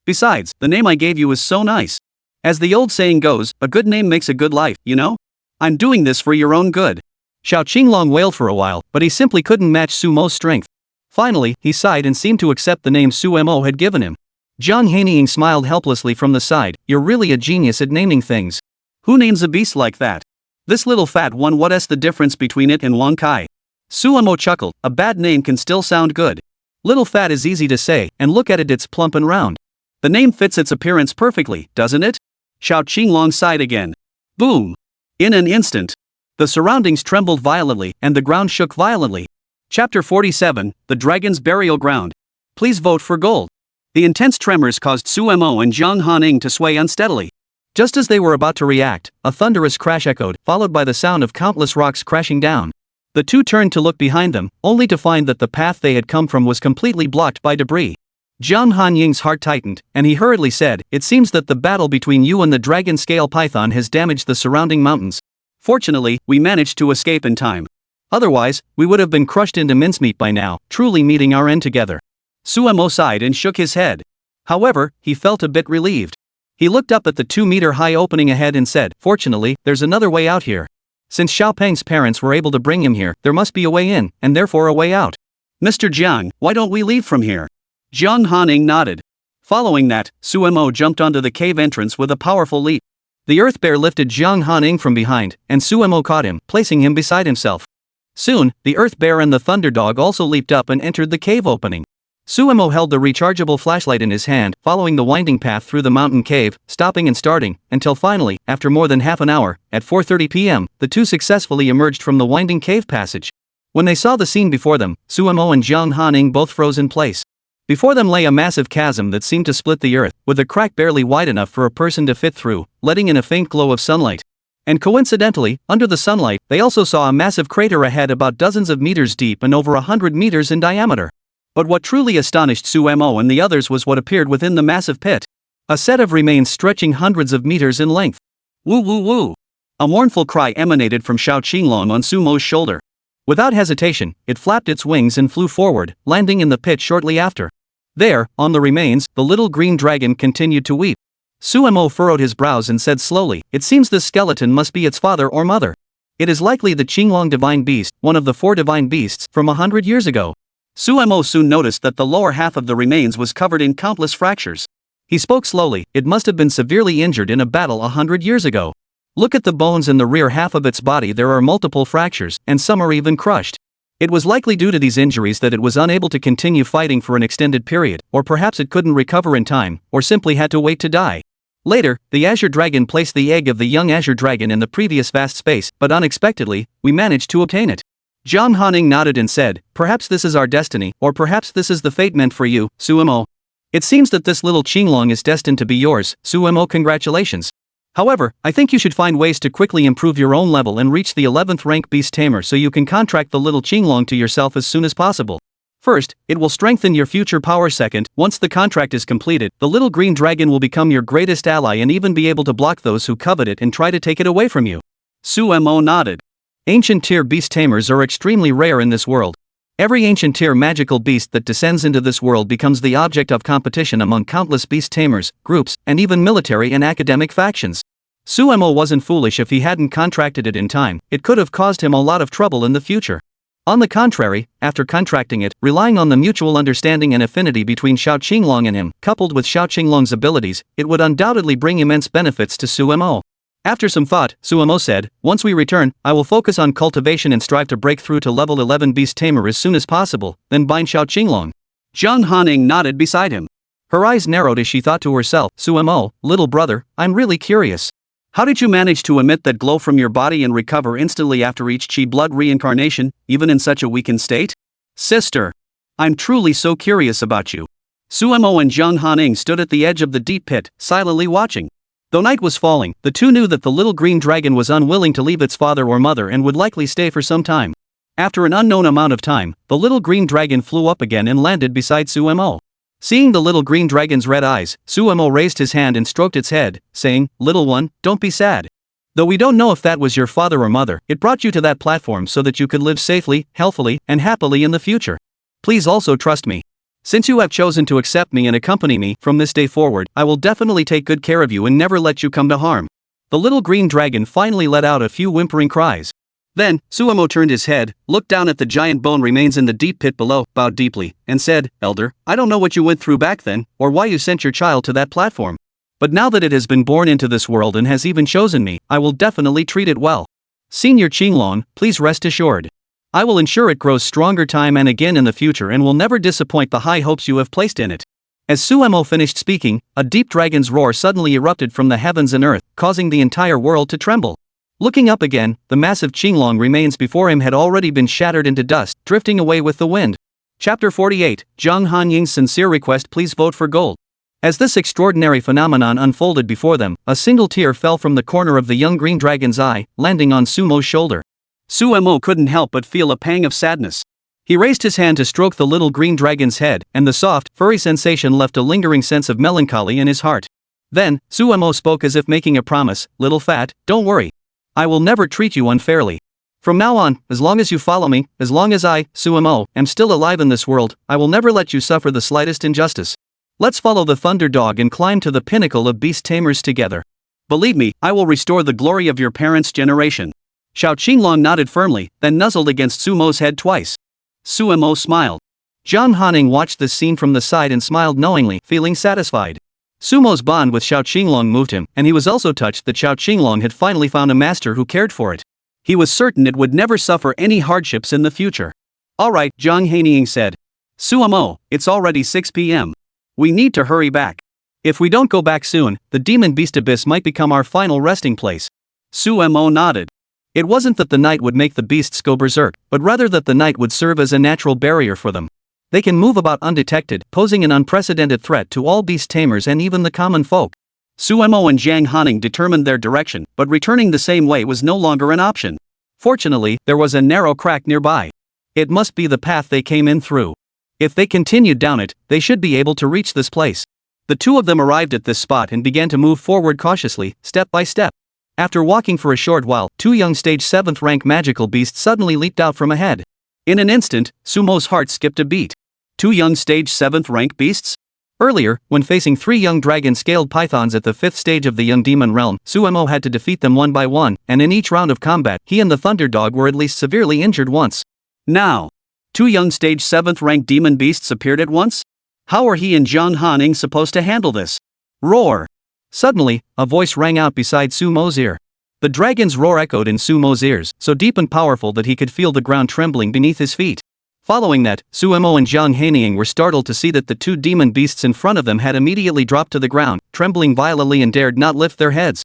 Besides, the name I gave you is so nice. As the old saying goes, a good name makes a good life, you know? I'm doing this for your own good. Xiao Qinglong wailed for a while, but he simply couldn't match Su Mo's strength. Finally, he sighed and seemed to accept the name Su Mo had given him. Jiang Hanying smiled helplessly from the side. You're really a genius at naming things. Who names a beast like that? This little fat one, what's the difference between it and Wang Kai? Su Mo chuckled, a bad name can still sound good. Little fat is easy to say, and look at it, it's plump and round. The name fits its appearance perfectly, doesn't it? Xiao Qinglong sighed again. Boom! In an instant, the surroundings trembled violently, and the ground shook violently. Chapter 47, The Dragon's Burial Ground. Please vote for gold. The intense tremors caused Su Mo and Jiang Hanying to sway unsteadily. Just as they were about to react, a thunderous crash echoed, followed by the sound of countless rocks crashing down. The two turned to look behind them, only to find that the path they had come from was completely blocked by debris. Jiang Hanying's heart tightened, and he hurriedly said, "It seems that the battle between you and the dragon scale python has damaged the surrounding mountains. Fortunately, we managed to escape in time. Otherwise, we would have been crushed into mincemeat by now, truly meeting our end together." Su Mo sighed and shook his head. However, he felt a bit relieved. He looked up at the 2-meter-high opening ahead and said, "Fortunately, there's another way out here. Since Xiaopeng's parents were able to bring him here, there must be a way in, and therefore a way out. Mr. Jiang, why don't we leave from here?" Jiang Hanying nodded. Following that, Su Mo jumped onto the cave entrance with a powerful leap. The earth bear lifted Jiang Hanying from behind, and Su Mo caught him, placing him beside himself. Soon, the earth bear and the thunder dog also leaped up and entered the cave opening. Su Mo held the rechargeable flashlight in his hand, following the winding path through the mountain cave, stopping and starting, until finally, after more than half an hour, at 4:30 p.m., the two successfully emerged from the winding cave passage. When they saw the scene before them, Su Mo and Jiang Hanying both froze in place. Before them lay a massive chasm that seemed to split the earth, with a crack barely wide enough for a person to fit through, letting in a faint glow of sunlight. And coincidentally, under the sunlight, they also saw a massive crater ahead about dozens of meters deep and over 100 meters in diameter. But what truly astonished Su Mo and the others was what appeared within the massive pit. A set of remains stretching hundreds of meters in length. Woo woo woo! A mournful cry emanated from Xiao Qinglong on Su Mo's shoulder. Without hesitation, it flapped its wings and flew forward, landing in the pit shortly after. There, on the remains, the little green dragon continued to weep. Su Mo furrowed his brows and said slowly, "It seems this skeleton must be its father or mother. It is likely the Qinglong divine beast, one of the 4 divine beasts, from 100 years ago." Su Mo soon noticed that the lower half of the remains was covered in countless fractures. He spoke slowly, "It must have been severely injured in a battle 100 years ago. Look at the bones in the rear half of its body, there are multiple fractures, and some are even crushed. It was likely due to these injuries that it was unable to continue fighting for an extended period, or perhaps it couldn't recover in time, or simply had to wait to die. Later, the Azure Dragon placed the egg of the young Azure Dragon in the previous vast space, but unexpectedly, we managed to obtain it." Jiang Hanying nodded and said, "Perhaps this is our destiny, or perhaps this is the fate meant for you, Su Mo. It seems that this little Qinglong is destined to be yours, Su Mo. Congratulations. However, I think you should find ways to quickly improve your own level and reach the 11th rank beast tamer so you can contract the little Qinglong to yourself as soon as possible. First, it will strengthen your future power. Second, once the contract is completed, the little green dragon will become your greatest ally and even be able to block those who covet it and try to take it away from you." Su Mo nodded. Ancient tier beast tamers are extremely rare in this world. Every ancient tier magical beast that descends into this world becomes the object of competition among countless beast tamers, groups, and even military and academic factions. Su Mo wasn't foolish if he hadn't contracted it in time, it could have caused him a lot of trouble in the future. On the contrary, after contracting it, relying on the mutual understanding and affinity between Xiao Qinglong and him, coupled with Xiao Qinglong's abilities, it would undoubtedly bring immense benefits to Su Mo. After some thought, Su Mo said, "Once we return, I will focus on cultivation and strive to break through to level 11 beast tamer as soon as possible, then bind Xiao Qinglong." Jiang Hanying nodded beside him. Her eyes narrowed as she thought to herself, "Su Mo, little brother, I'm really curious. How did you manage to emit that glow from your body and recover instantly after each chi blood reincarnation, even in such a weakened state? Sister, I'm truly so curious about you." Su Mo and Jiang Hanying stood at the edge of the deep pit, silently watching. Though night was falling, the two knew that the little green dragon was unwilling to leave its father or mother and would likely stay for some time. After an unknown amount of time, the little green dragon flew up again and landed beside Su Mo. Seeing the little green dragon's red eyes, Su Mo raised his hand and stroked its head, saying, "Little one, don't be sad. Though we don't know if that was your father or mother, it brought you to that platform so that you could live safely, healthily, and happily in the future. Please also trust me. Since you have chosen to accept me and accompany me from this day forward, I will definitely take good care of you and never let you come to harm." The little green dragon finally let out a few whimpering cries. Then, Suemo turned his head, looked down at the giant bone remains in the deep pit below, bowed deeply, and said, "Elder, I don't know what you went through back then, or why you sent your child to that platform. But now that it has been born into this world and has even chosen me, I will definitely treat it well. Senior Qinglong, please rest assured. I will ensure it grows stronger time and again in the future and will never disappoint the high hopes you have placed in it." As Suemo finished speaking, a deep dragon's roar suddenly erupted from the heavens and earth, causing the entire world to tremble. Looking up again, the massive Qinglong remains before him had already been shattered into dust, drifting away with the wind. Chapter 48, Jiang Hanying's sincere request, please vote for gold. As this extraordinary phenomenon unfolded before them, a single tear fell from the corner of the young green dragon's eye, landing on Sumo's shoulder. Suemo couldn't help but feel a pang of sadness. He raised his hand to stroke the little green dragon's head, and the soft, furry sensation left a lingering sense of melancholy in his heart. Then, Suemo spoke as if making a promise, "Little Fat, don't worry. I will never treat you unfairly. From now on, as long as you follow me, as long as I, Suemo, am still alive in this world, I will never let you suffer the slightest injustice. Let's follow the thunder dog and climb to the pinnacle of beast tamers together. Believe me, I will restore the glory of your parents' generation." Xiao Qinglong nodded firmly, then nuzzled against Sumo's head twice. Suemo smiled. Jiang Hanying watched this scene from the side and smiled knowingly, feeling satisfied. Sumo's bond with Xiao Qinglong moved him, and he was also touched that Xiao Qinglong had finally found a master who cared for it. He was certain it would never suffer any hardships in the future. "Alright," Jiang Hanying said. "Suemo, it's already 6 p.m. We need to hurry back. If we don't go back soon, the demon beast abyss might become our final resting place." Suemo nodded. It wasn't that the night would make the beasts go berserk, but rather that the night would serve as a natural barrier for them. They can move about undetected, posing an unprecedented threat to all beast tamers and even the common folk. Suemo and Jiang Hanying determined their direction, but returning the same way was no longer an option. Fortunately, there was a narrow crack nearby. It must be the path they came in through. If they continued down it, they should be able to reach this place. The two of them arrived at this spot and began to move forward cautiously, step by step. After walking for a short while, two young stage 7th rank magical beasts suddenly leaped out from ahead. In an instant, Sumo's heart skipped a beat. Two young stage 7th rank beasts? Earlier, when facing three young dragon-scaled pythons at the 5th stage of the young demon realm, Suemo had to defeat them one by one, and in each round of combat, he and the thunder dog were at least severely injured once. Now, two young stage 7th rank demon beasts appeared at once? How are he and Jiang Hanying supposed to handle this? Roar! Suddenly, a voice rang out beside Sumo's ear. The dragon's roar echoed in Sumo's ears, so deep and powerful that he could feel the ground trembling beneath his feet. Following that, Suemo and Jiang Hanying were startled to see that the two demon beasts in front of them had immediately dropped to the ground, trembling violently and dared not lift their heads.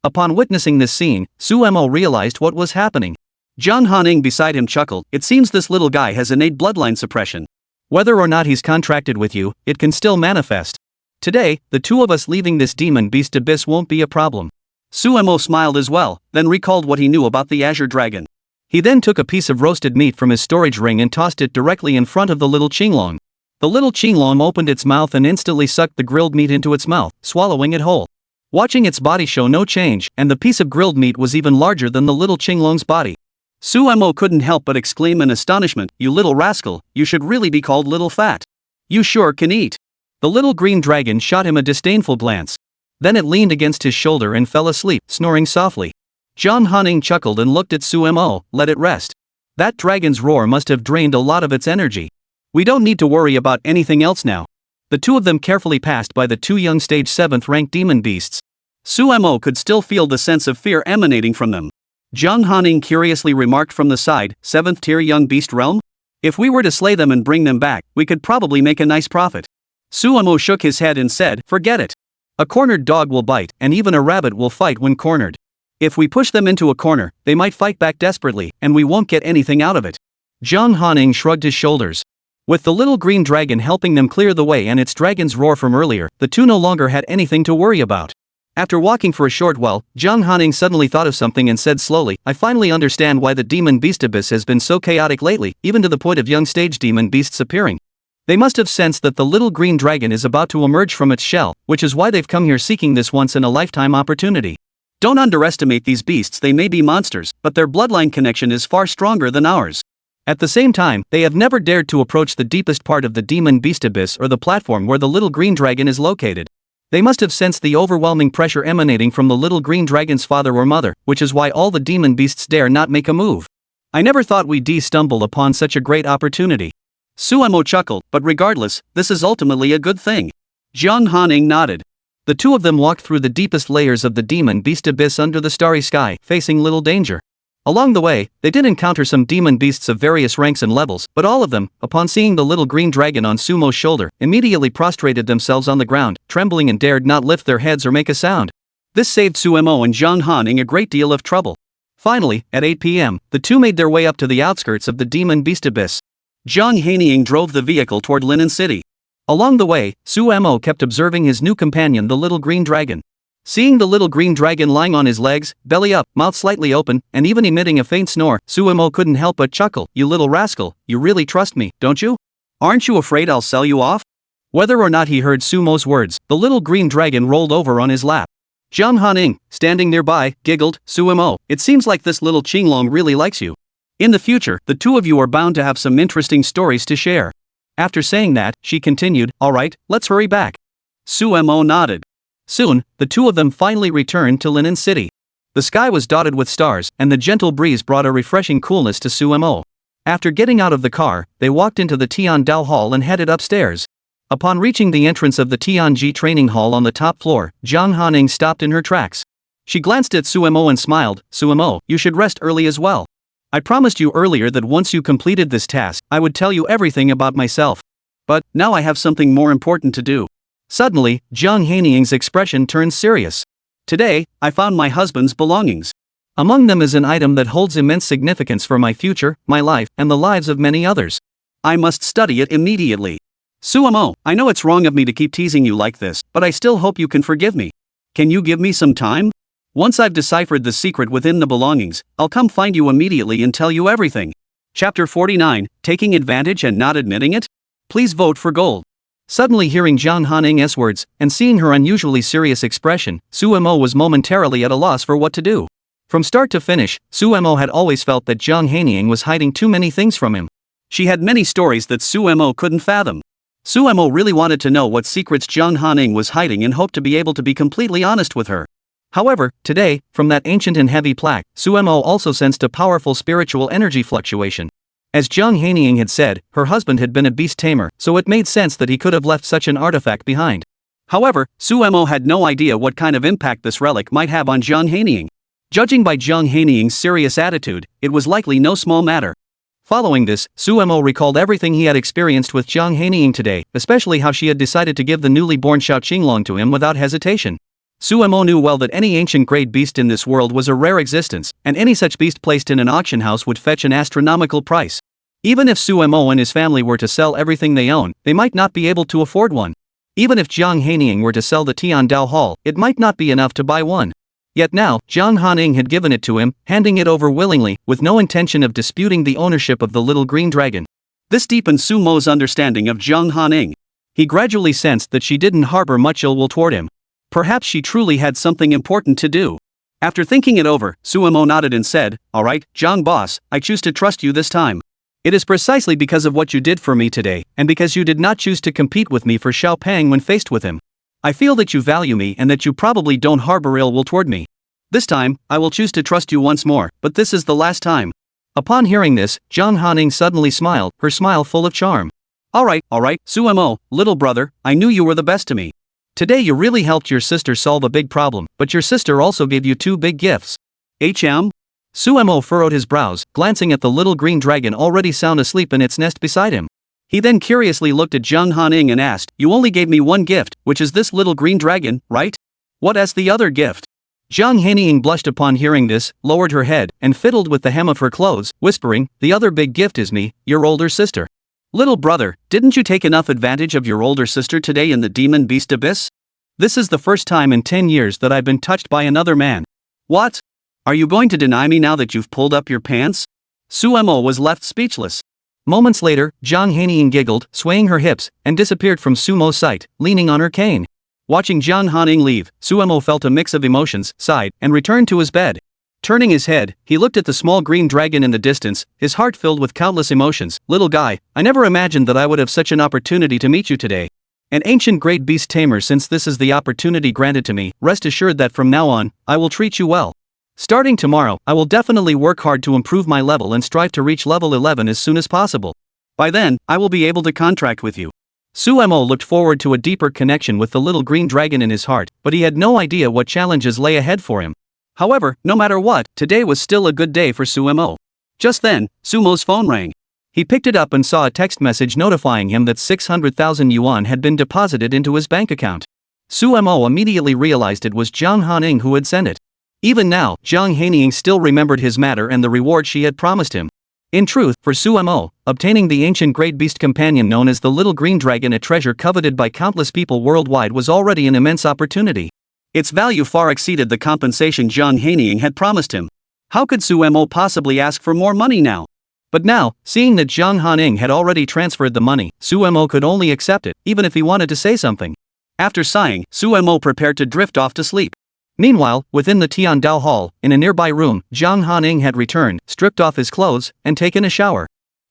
Upon witnessing this scene, Suemo realized what was happening. Jiang Hanying beside him chuckled, "It seems this little guy has innate bloodline suppression. Whether or not he's contracted with you, it can still manifest. Today, the two of us leaving this demon beast abyss won't be a problem." Suemo smiled as well, then recalled what he knew about the azure dragon. He then took a piece of roasted meat from his storage ring and tossed it directly in front of the little Qinglong. The little Qinglong opened its mouth and instantly sucked the grilled meat into its mouth, swallowing it whole. Watching its body show no change, and the piece of grilled meat was even larger than the little Qinglong's body. Suemo couldn't help but exclaim in astonishment, "You little rascal, you should really be called Little Fat. You sure can eat." The little green dragon shot him a disdainful glance. Then it leaned against his shoulder and fell asleep, snoring softly. Jiang Hanying chuckled and looked at Suemo, "Let it rest. That dragon's roar must have drained a lot of its energy. We don't need to worry about anything else now." The two of them carefully passed by the two young stage 7th rank demon beasts. Suemo could still feel the sense of fear emanating from them. Jiang Hanying curiously remarked from the side, 7th tier young beast realm? If we were to slay them and bring them back, we could probably make a nice profit. Suemo shook his head and said, "Forget it. A cornered dog will bite, and even a rabbit will fight when cornered. If we push them into a corner, they might fight back desperately, and we won't get anything out of it." Jiang Hanying shrugged his shoulders. With the little green dragon helping them clear the way and its dragon's roar from earlier, the two no longer had anything to worry about. After walking for a short while, Jiang Hanying suddenly thought of something and said slowly, "I finally understand why the demon beast abyss has been so chaotic lately, even to the point of young stage demon beasts appearing. They must have sensed that the little green dragon is about to emerge from its shell, which is why they've come here seeking this once-in-a-lifetime opportunity. Don't underestimate these beasts, they may be monsters, but their bloodline connection is far stronger than ours. At the same time, they have never dared to approach the deepest part of the demon beast abyss or the platform where the little green dragon is located. They must have sensed the overwhelming pressure emanating from the little green dragon's father or mother, which is why all the demon beasts dare not make a move. I never thought we'd stumble upon such a great opportunity. Suemo chuckled, but regardless, this is ultimately a good thing. Jiang Hanying nodded. The two of them walked through the deepest layers of the demon beast abyss under the starry sky, facing little danger. Along the way, they did encounter some demon beasts of various ranks and levels, but all of them, upon seeing the little green dragon on Sumo's shoulder, immediately prostrated themselves on the ground, trembling and dared not lift their heads or make a sound. This saved Suemo and Jiang Hanying a great deal of trouble. Finally, at 8 p.m., the two made their way up to the outskirts of the demon beast abyss. Jiang Hanying drove the vehicle toward Lin City. Along the way, Suemo kept observing his new companion, the little green dragon. Seeing the little green dragon lying on his legs, belly up, mouth slightly open, and even emitting a faint snore, Suemo couldn't help but chuckle. "You little rascal, you really trust me, don't you? Aren't you afraid I'll sell you off?" Whether or not he heard Sumo's words, the little green dragon rolled over on his lap. Jiang Hanying, standing nearby, giggled, "Suemo, it seems like this little Qinglong really likes you. In the future, the two of you are bound to have some interesting stories to share." After saying that, she continued, "All right, let's hurry back." Suemo nodded. Soon, the two of them finally returned to Lin City. The sky was dotted with stars, and the gentle breeze brought a refreshing coolness to Suemo. After getting out of the car, they walked into the Tiandao Hall and headed upstairs. Upon reaching the entrance of the Tianji training hall on the top floor, Jiang Hanying stopped in her tracks. She glanced at Suemo and smiled. "Suemo, you should rest early as well. I promised you earlier that once you completed this task, I would tell you everything about myself. But now I have something more important to do." Suddenly, Jiang Hanying's expression turned serious. "Today, I found my husband's belongings. Among them is an item that holds immense significance for my future, my life, and the lives of many others. I must study it immediately. Suemo, I know it's wrong of me to keep teasing you like this, but I still hope you can forgive me. Can you give me some time? Once I've deciphered the secret within the belongings, I'll come find you immediately and tell you everything." Chapter 49, Taking Advantage and Not Admitting It? Please vote for gold. Suddenly hearing Jiang Hanying's words, and seeing her unusually serious expression, Suemo was momentarily at a loss for what to do. From start to finish, Suemo had always felt that Jiang Hanying was hiding too many things from him. She had many stories that Suemo couldn't fathom. Suemo really wanted to know what secrets Jiang Hanying was hiding and hoped to be able to be completely honest with her. However, today, from that ancient and heavy plaque, Suemo also sensed a powerful spiritual energy fluctuation. As Jiang Hanying had said, her husband had been a beast tamer, so it made sense that he could have left such an artifact behind. However, Suemo had no idea what kind of impact this relic might have on Jiang Hanying. Judging by Jiang Hanying's serious attitude, it was likely no small matter. Following this, Suemo recalled everything he had experienced with Jiang Hanying today, especially how she had decided to give the newly born Xiao Qinglong to him without hesitation. Suemo knew well that any ancient grade beast in this world was a rare existence, and any such beast placed in an auction house would fetch an astronomical price. Even if Suemo and his family were to sell everything they own, they might not be able to afford one. Even if Jiang Hanying were to sell the Tiandao Hall, it might not be enough to buy one. Yet now, Jiang Hanying had given it to him, handing it over willingly, with no intention of disputing the ownership of the little green dragon. This deepened Sumo's understanding of Jiang Hanying. He gradually sensed that she didn't harbor much ill will toward him. Perhaps she truly had something important to do. After thinking it over, Suemo nodded and said, "All right, Jiang boss, I choose to trust you this time. It is precisely because of what you did for me today, and because you did not choose to compete with me for Xiao Pang when faced with him. I feel that you value me and that you probably don't harbor ill will toward me. This time, I will choose to trust you once more, but this is the last time." Upon hearing this, Jiang Hanying suddenly smiled, her smile full of charm. All right, Suemo, little brother, I knew you were the best to me. Today you really helped your sister solve a big problem, but your sister also gave you two big gifts. Suemo furrowed his brows, glancing at the little green dragon already sound asleep in its nest beside him. He then curiously looked at Jiang Hanying and asked, "You only gave me one gift, which is this little green dragon, right? What is the other gift?" Jiang Hanying blushed upon hearing this, lowered her head, and fiddled with the hem of her clothes, whispering, "The other big gift is me, your older sister." "Little brother, didn't you take enough advantage of your older sister today in the demon beast abyss? This is the first time in 10 years that I've been touched by another man." "What? Are you going to deny me now that you've pulled up your pants?" Suemo was left speechless. Moments later, Jiang Hanying giggled, swaying her hips, and disappeared from Sumo's sight, leaning on her cane. Watching Jiang Hanying leave, Suemo felt a mix of emotions, sighed, and returned to his bed. Turning his head, he looked at the small green dragon in the distance, his heart filled with countless emotions. "Little guy, I never imagined that I would have such an opportunity to meet you today. An ancient great beast tamer. Since this is the opportunity granted to me, rest assured that from now on, I will treat you well. Starting tomorrow, I will definitely work hard to improve my level and strive to reach level 11 as soon as possible. By then, I will be able to contract with you. Suemo looked forward to a deeper connection with the little green dragon in his heart, but he had no idea what challenges lay ahead for him. However, no matter what, today was still a good day for Suemo. Just then, Sumo's phone rang. He picked it up and saw a text message notifying him that 600,000 yuan had been deposited into his bank account. Suemo immediately realized it was Jiang Hanying who had sent it. Even now, Jiang Hanying still remembered his matter and the reward she had promised him. In truth, for Suemo, obtaining the ancient great beast companion known as the little green dragon, a treasure coveted by countless people worldwide, was already an immense opportunity. Its value far exceeded the compensation Jiang Hanying had promised him. How could Suemo possibly ask for more money now? But now, seeing that Jiang Hanying had already transferred the money, Suemo could only accept it, even if he wanted to say something. After sighing, Suemo prepared to drift off to sleep. Meanwhile, within the Tiandao Hall, in a nearby room, Jiang Hanying had returned, stripped off his clothes, and taken a shower.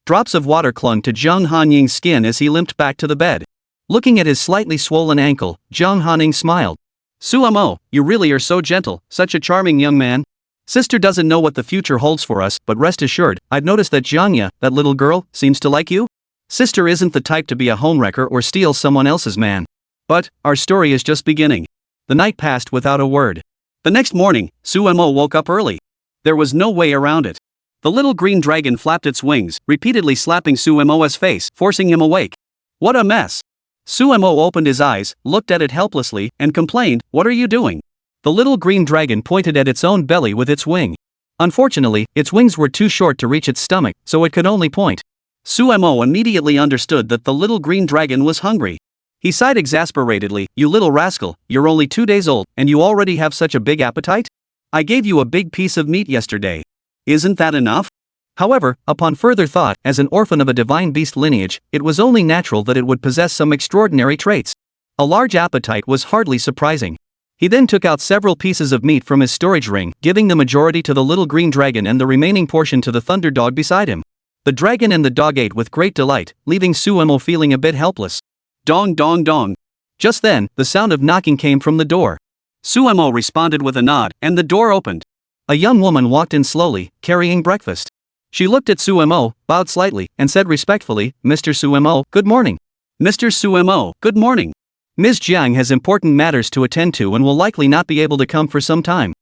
Drops of water clung to Jiang Hanying's skin as he limped back to the bed. Looking at his slightly swollen ankle, Jiang Hanying smiled. Suemo, you really are so gentle, such a charming young man. Sister doesn't know what the future holds for us, but rest assured, I've noticed that Jiang Ya, that little girl, seems to like you. Sister isn't the type to be a homewrecker or steal someone else's man. But, our story is just beginning. The night passed without a word. The next morning, Suemo woke up early. There was no way around it. The little green dragon flapped its wings, repeatedly slapping Suemo's face, forcing him awake. What a mess! Suemo opened his eyes, looked at it helplessly, and complained, "What are you doing?" The little green dragon pointed at its own belly with its wing. Unfortunately, its wings were too short to reach its stomach, so it could only point. Suemo immediately understood that the little green dragon was hungry. He sighed exasperatedly, "You little rascal, you're only 2 days old, and you already have such a big appetite? I gave you a big piece of meat yesterday. Isn't that enough?" However, upon further thought, as an orphan of a divine beast lineage, it was only natural that it would possess some extraordinary traits. A large appetite was hardly surprising. He then took out several pieces of meat from his storage ring, giving the majority to the little green dragon and the remaining portion to the thunder dog beside him. The dragon and the dog ate with great delight, leaving Suemo feeling a bit helpless. Dong dong dong. Just then, the sound of knocking came from the door. Suemo responded with a nod, and the door opened. A young woman walked in slowly, carrying breakfast. She looked at Suemo, bowed slightly, and said respectfully, "Mr. Suemo, good morning." "Mr. Suemo, good morning. Ms. Jiang has important matters to attend to and will likely not be able to come for some time."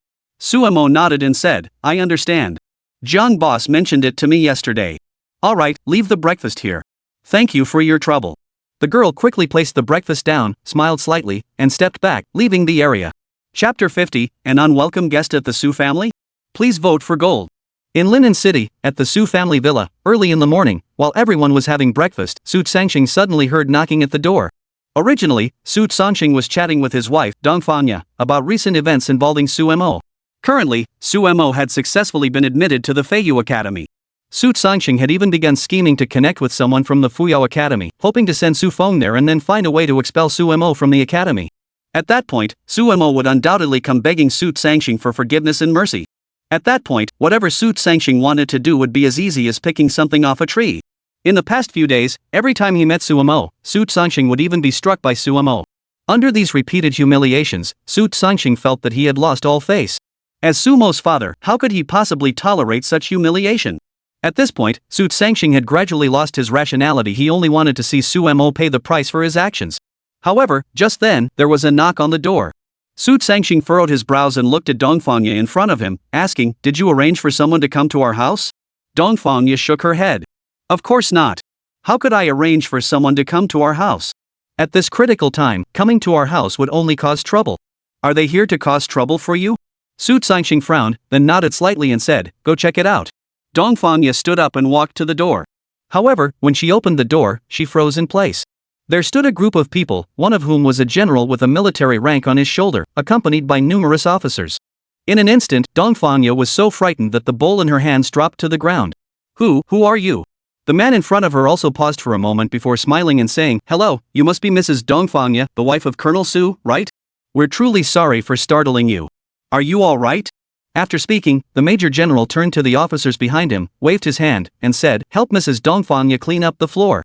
Suemo nodded and said, "I understand. Jiang boss mentioned it to me yesterday. Alright, leave the breakfast here. Thank you for your trouble." The girl quickly placed the breakfast down, smiled slightly, and stepped back, leaving the area. Chapter 50, An Unwelcome Guest at the Xu Family? Please vote for gold. In Linen City, at the Xu family villa, early in the morning, while everyone was having breakfast, Su Sangxing suddenly heard knocking at the door. Originally, Su Sangxing was chatting with his wife, Dongfang, about recent events involving Suemo. Currently, Suemo had successfully been admitted to the Feiyu Academy. Su Sangxing had even begun scheming to connect with someone from the Fuyao Academy, hoping to send Su Feng there and then find a way to expel Suemo from the academy. At that point, Suemo would undoubtedly come begging Su Sangxing for forgiveness and mercy. At that point, whatever Su Sangxing wanted to do would be as easy as picking something off a tree. In the past few days, every time he met Suemo, Su Sangxing would even be struck by Suemo. Under these repeated humiliations, Su Sangxing felt that he had lost all face. As Sumo's father, how could he possibly tolerate such humiliation? At this point, Su Sangxing had gradually lost his rationality. He only wanted to see Suemo pay the price for his actions. However, just then, there was a knock on the door. Su Sangxing furrowed his brows and looked at Dongfang in front of him, asking, "Did you arrange for someone to come to our house?" Dongfang shook her head. "Of course not. How could I arrange for someone to come to our house? At this critical time, coming to our house would only cause trouble. Are they here to cause trouble for you?" Su Sangxing frowned, then nodded slightly and said, "Go check it out." Dongfang stood up and walked to the door. However, when she opened the door, she froze in place. There stood a group of people, one of whom was a general with a military rank on his shoulder, accompanied by numerous officers. In an instant, Dongfang was so frightened that the bowl in her hands dropped to the ground. Who are you?" The man in front of her also paused for a moment before smiling and saying, "Hello, you must be Mrs. Dongfang, the wife of Colonel Su, right? We're truly sorry for startling you. Are you all right?" After speaking, the Major General turned to the officers behind him, waved his hand, and said, "Help Mrs. Dongfang clean up the floor."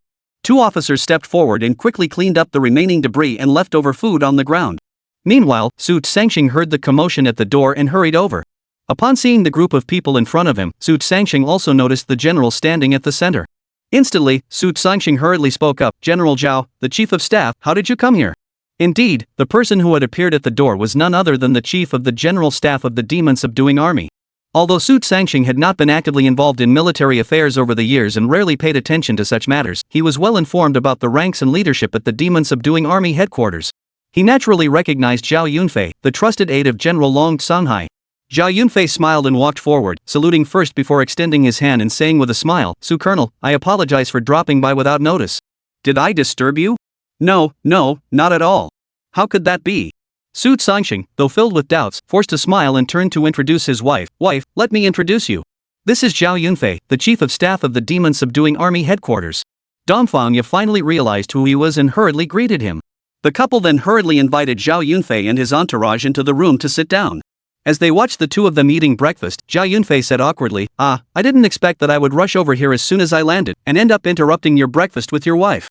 2 officers stepped forward and quickly cleaned up the remaining debris and leftover food on the ground. Meanwhile, Su Sangxing heard the commotion at the door and hurried over. Upon seeing the group of people in front of him, Su Sangxing also noticed the general standing at the center. Instantly, Su Sangxing hurriedly spoke up, "General Zhao, the chief of staff, how did you come here?" Indeed, the person who had appeared at the door was none other than the chief of the general staff of the demon-subduing army. Although Su Sangxing had not been actively involved in military affairs over the years and rarely paid attention to such matters, he was well informed about the ranks and leadership at the demon-subduing army headquarters. He naturally recognized Zhao Yunfei, the trusted aide of General Long Sanhai. Zhao Yunfei smiled and walked forward, saluting first before extending his hand and saying with a smile, "Su Colonel, I apologize for dropping by without notice. Did I disturb you?" No, not at all. How could that be?" Su Sangxing, though filled with doubts, forced a smile and turned to introduce his wife. "Wife, let me introduce you. This is Zhao Yunfei, the chief of staff of the demon-subduing army headquarters." Dongfang Ya finally realized who he was and hurriedly greeted him. The couple then hurriedly invited Zhao Yunfei and his entourage into the room to sit down. As they watched the two of them eating breakfast, Zhao Yunfei said awkwardly, "I didn't expect that I would rush over here as soon as I landed, and end up interrupting your breakfast with your wife."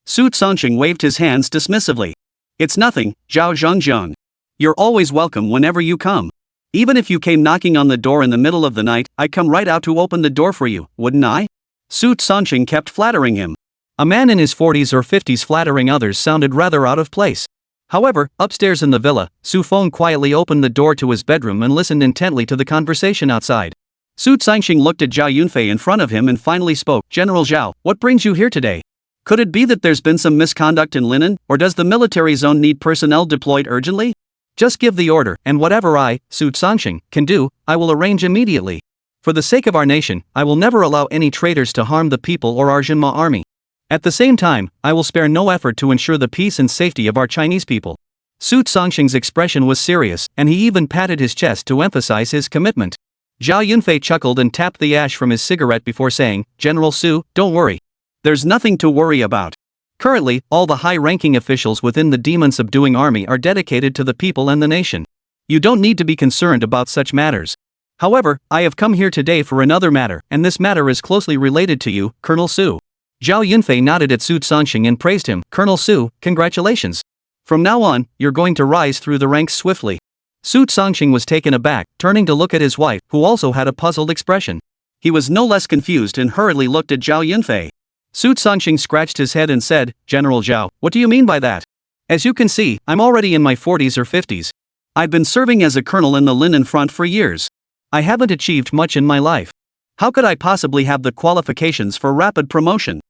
Su Sangxing waved his hands dismissively. "It's nothing, Zhao Zhangjiang. You're always welcome whenever you come. Even if you came knocking on the door in the middle of the night, I'd come right out to open the door for you, wouldn't I?" Su Sangxing kept flattering him. A man in his 40s or 50s flattering others sounded rather out of place. However, upstairs in the villa, Su Feng quietly opened the door to his bedroom and listened intently to the conversation outside. Su Sangxing looked at Zhao Yunfei in front of him and finally spoke, "General Zhao, what brings you here today? Could it be that there's been some misconduct in Linen, or does the military zone need personnel deployed urgently? Just give the order, and whatever I, Su Sangxing, can do, I will arrange immediately. For the sake of our nation, I will never allow any traitors to harm the people or our Jinma army. At the same time, I will spare no effort to ensure the peace and safety of our Chinese people." Su Sangxing's expression was serious, and he even patted his chest to emphasize his commitment. Zhao Yunfei chuckled and tapped the ash from his cigarette before saying, "General Su, don't worry. There's nothing to worry about. Currently, all the high-ranking officials within the demon-subduing army are dedicated to the people and the nation. You don't need to be concerned about such matters. However, I have come here today for another matter, and this matter is closely related to you, Colonel Su." Zhao Yunfei nodded at Su Sangxing and praised him. "Colonel Su, congratulations. From now on, you're going to rise through the ranks swiftly." Su Sangxing was taken aback, turning to look at his wife, who also had a puzzled expression. He was no less confused and hurriedly looked at Zhao Yunfei. Su Sangxing scratched his head and said, "General Zhao, what do you mean by that? As you can see, I'm already in my 40s or 50s. I've been serving as a colonel in the Linen Front for years. I haven't achieved much in my life. How could I possibly have the qualifications for rapid promotion?"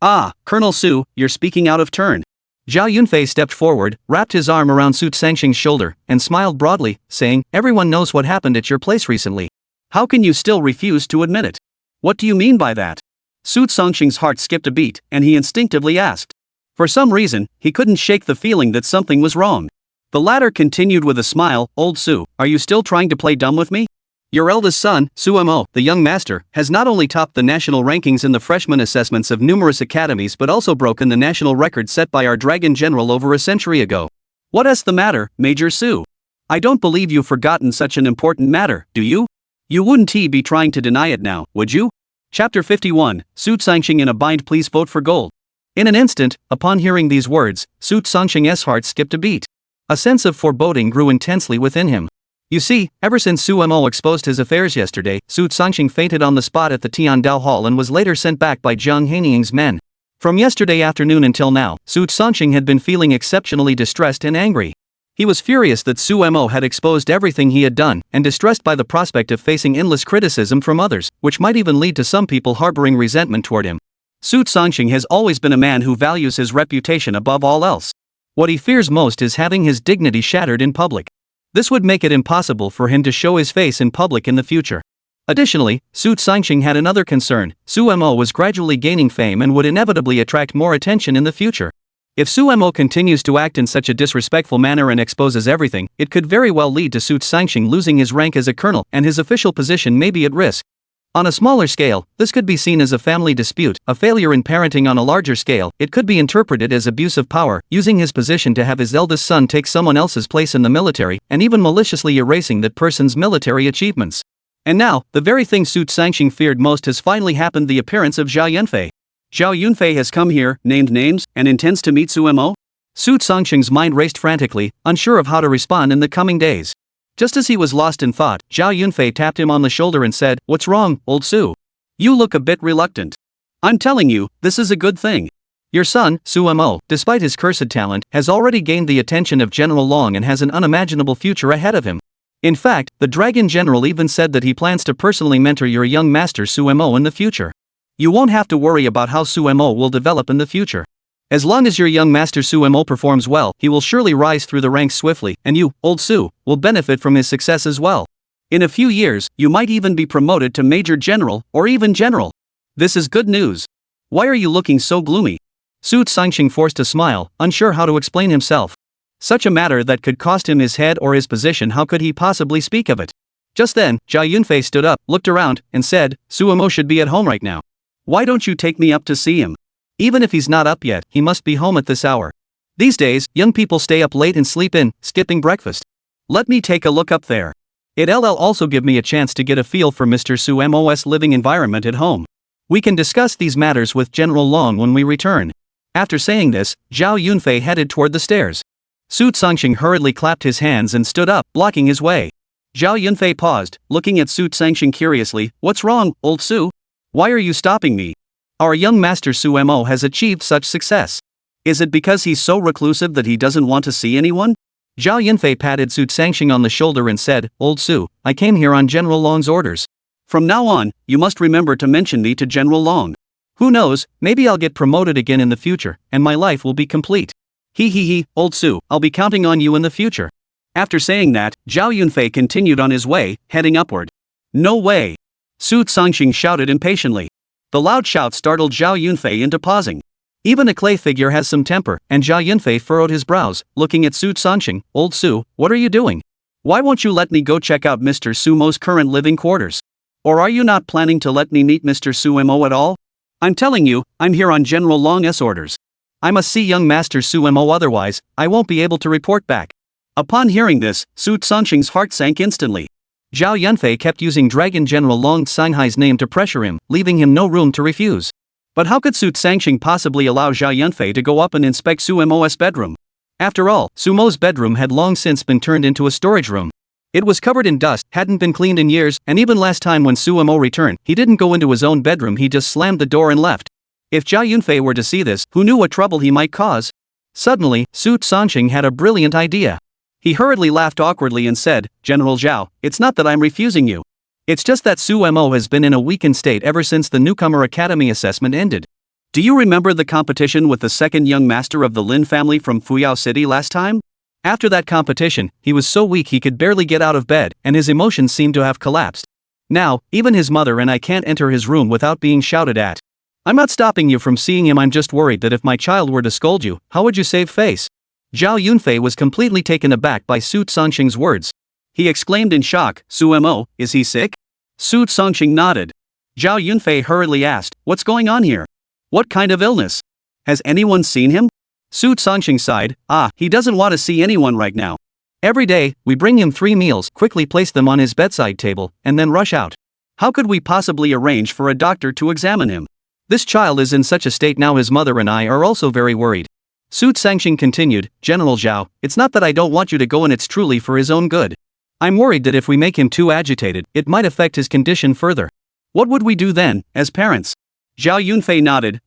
"Ah, Colonel Su, you're speaking out of turn." Zhao Yunfei stepped forward, wrapped his arm around Su Sangxing's shoulder, and smiled broadly, saying, "Everyone knows what happened at your place recently. How can you still refuse to admit it? What do you mean by that?" Su Sangxing's heart skipped a beat, and he instinctively asked. For some reason, he couldn't shake the feeling that something was wrong. The latter continued with a smile, "Old Su, are you still trying to play dumb with me? Your eldest son, Su Mo, the young master, has not only topped the national rankings in the freshman assessments of numerous academies but also broken the national record set by our dragon general over a century ago. What is the matter, Major Su? I don't believe you've forgotten such an important matter, do you? You wouldn't be trying to deny it now, would you?" Chapter 51, Su Sangxing in a bind. Please vote for gold. In an instant, upon hearing these words, Su Sangxing's heart skipped a beat. A sense of foreboding grew intensely within him. You see, ever since Su Mo exposed his affairs yesterday, Su Sangxing fainted on the spot at the Tiandao Hall and was later sent back by Jiang Hanying's men. From yesterday afternoon until now, Su Sangxing had been feeling exceptionally distressed and angry. He was furious that Su Mo had exposed everything he had done, and distressed by the prospect of facing endless criticism from others, which might even lead to some people harboring resentment toward him. Su Sangxing has always been a man who values his reputation above all else. What he fears most is having his dignity shattered in public. This would make it impossible for him to show his face in public in the future. Additionally, Su Sangxing had another concern. Su Mo was gradually gaining fame and would inevitably attract more attention in the future. If Su Mo continues to act in such a disrespectful manner and exposes everything, it could very well lead to Su Sangxing losing his rank as a colonel, and his official position may be at risk. On a smaller scale, this could be seen as a family dispute, a failure in parenting. On a larger scale, it could be interpreted as abuse of power, using his position to have his eldest son take someone else's place in the military, and even maliciously erasing that person's military achievements. And now, the very thing Su Sangxing feared most has finally happened: the appearance of Zhao Yunfei. Zhao Yunfei has come here, named names, and intends to meet Su Mo? Su Songqing's mind raced frantically, unsure of how to respond in the coming days. Just as he was lost in thought, Zhao Yunfei tapped him on the shoulder and said, "What's wrong, old Su? You look a bit reluctant. I'm telling you, this is a good thing. Your son, Su Mo, despite his cursed talent, has already gained the attention of General Long and has an unimaginable future ahead of him. In fact, the Dragon General even said that he plans to personally mentor your young master Su Mo in the future. You won't have to worry about how Su Mo will develop in the future. As long as your young master Su Mo performs well, he will surely rise through the ranks swiftly, and you, old Su, will benefit from his success as well. In a few years, you might even be promoted to Major General, or even General. This is good news. Why are you looking so gloomy?" Su Songqing forced a smile, unsure how to explain himself. Such a matter that could cost him his head or his position, how could he possibly speak of it? Just then, Zhao Yunfei stood up, looked around, and said, "Su Mo should be at home right now. Why don't you take me up to see him? Even if he's not up yet, he must be home at this hour. These days, young people stay up late and sleep in, skipping breakfast. Let me take a look up there. It'll also give me a chance to get a feel for Mr. Su Mo's living environment at home. We can discuss these matters with General Long when we return." After saying this, Zhao Yunfei headed toward the stairs. Su Songqing hurriedly clapped his hands and stood up, blocking his way. Zhao Yunfei paused, looking at Su Songqing curiously. "What's wrong, old Su? Why are you stopping me? Our young master Su Mo has achieved such success. Is it because he's so reclusive that he doesn't want to see anyone?" Zhao Yunfei patted Su Songqing on the shoulder and said, "Old Su, I came here on General Long's orders. From now on, you must remember to mention me to General Long. Who knows, maybe I'll get promoted again in the future, and my life will be complete. He, old Su, I'll be counting on you in the future." After saying that, Zhao Yunfei continued on his way, heading upward. "No way!" Su Songqing shouted impatiently. The loud shout startled Zhao Yunfei into pausing. Even a clay figure has some temper, and Zhao Yunfei furrowed his brows, looking at Su Songqing. "Old Su, what are you doing? Why won't you let me go check out Mr. Su Mo's current living quarters? Or are you not planning to let me meet Mr. Su Mo at all? I'm telling you, I'm here on General Long's orders. I must see young Master Su Mo, otherwise, I won't be able to report back." Upon hearing this, Su Songqing's heart sank instantly. Zhao Yunfei kept using Dragon General Long Xinghai's name to pressure him, leaving him no room to refuse. But how could Su Songqing possibly allow Zhao Yunfei to go up and inspect Su Mo's bedroom? After all, Su Mo's bedroom had long since been turned into a storage room. It was covered in dust, hadn't been cleaned in years, and even last time when Su Mo returned, he didn't go into his own bedroom, he just slammed the door and left. If Zhao Yunfei were to see this, who knew what trouble he might cause? Suddenly, Su Songqing had a brilliant idea. He hurriedly laughed awkwardly and said, "General Zhao, it's not that I'm refusing you. It's just that Su Mo has been in a weakened state ever since the newcomer academy assessment ended. Do you remember the competition with the second young master of the Lin family from Fuyao City last time? After that competition, he was so weak he could barely get out of bed, and his emotions seemed to have collapsed. Now, even his mother and I can't enter his room without being shouted at. I'm not stopping you from seeing him, I'm just worried that if my child were to scold you, how would you save face?" Zhao Yunfei was completely taken aback by Su Songqing's words. He exclaimed in shock, "Su Mo, is he sick?" Su Songqing nodded. Zhao Yunfei hurriedly asked, "What's going on here? What kind of illness? Has anyone seen him?" Su Songqing sighed, He doesn't want to see anyone right now. Every day, we bring him 3 meals, quickly place them on his bedside table, and then rush out. How could we possibly arrange for a doctor to examine him? This child is in such a state now, his mother and I are also very worried." Su Songqing continued, "General Zhao, it's not that I don't want you to go, and it's truly for his own good. I'm worried that if we make him too agitated, it might affect his condition further. What would we do then, as parents?" Zhao Yunfei nodded,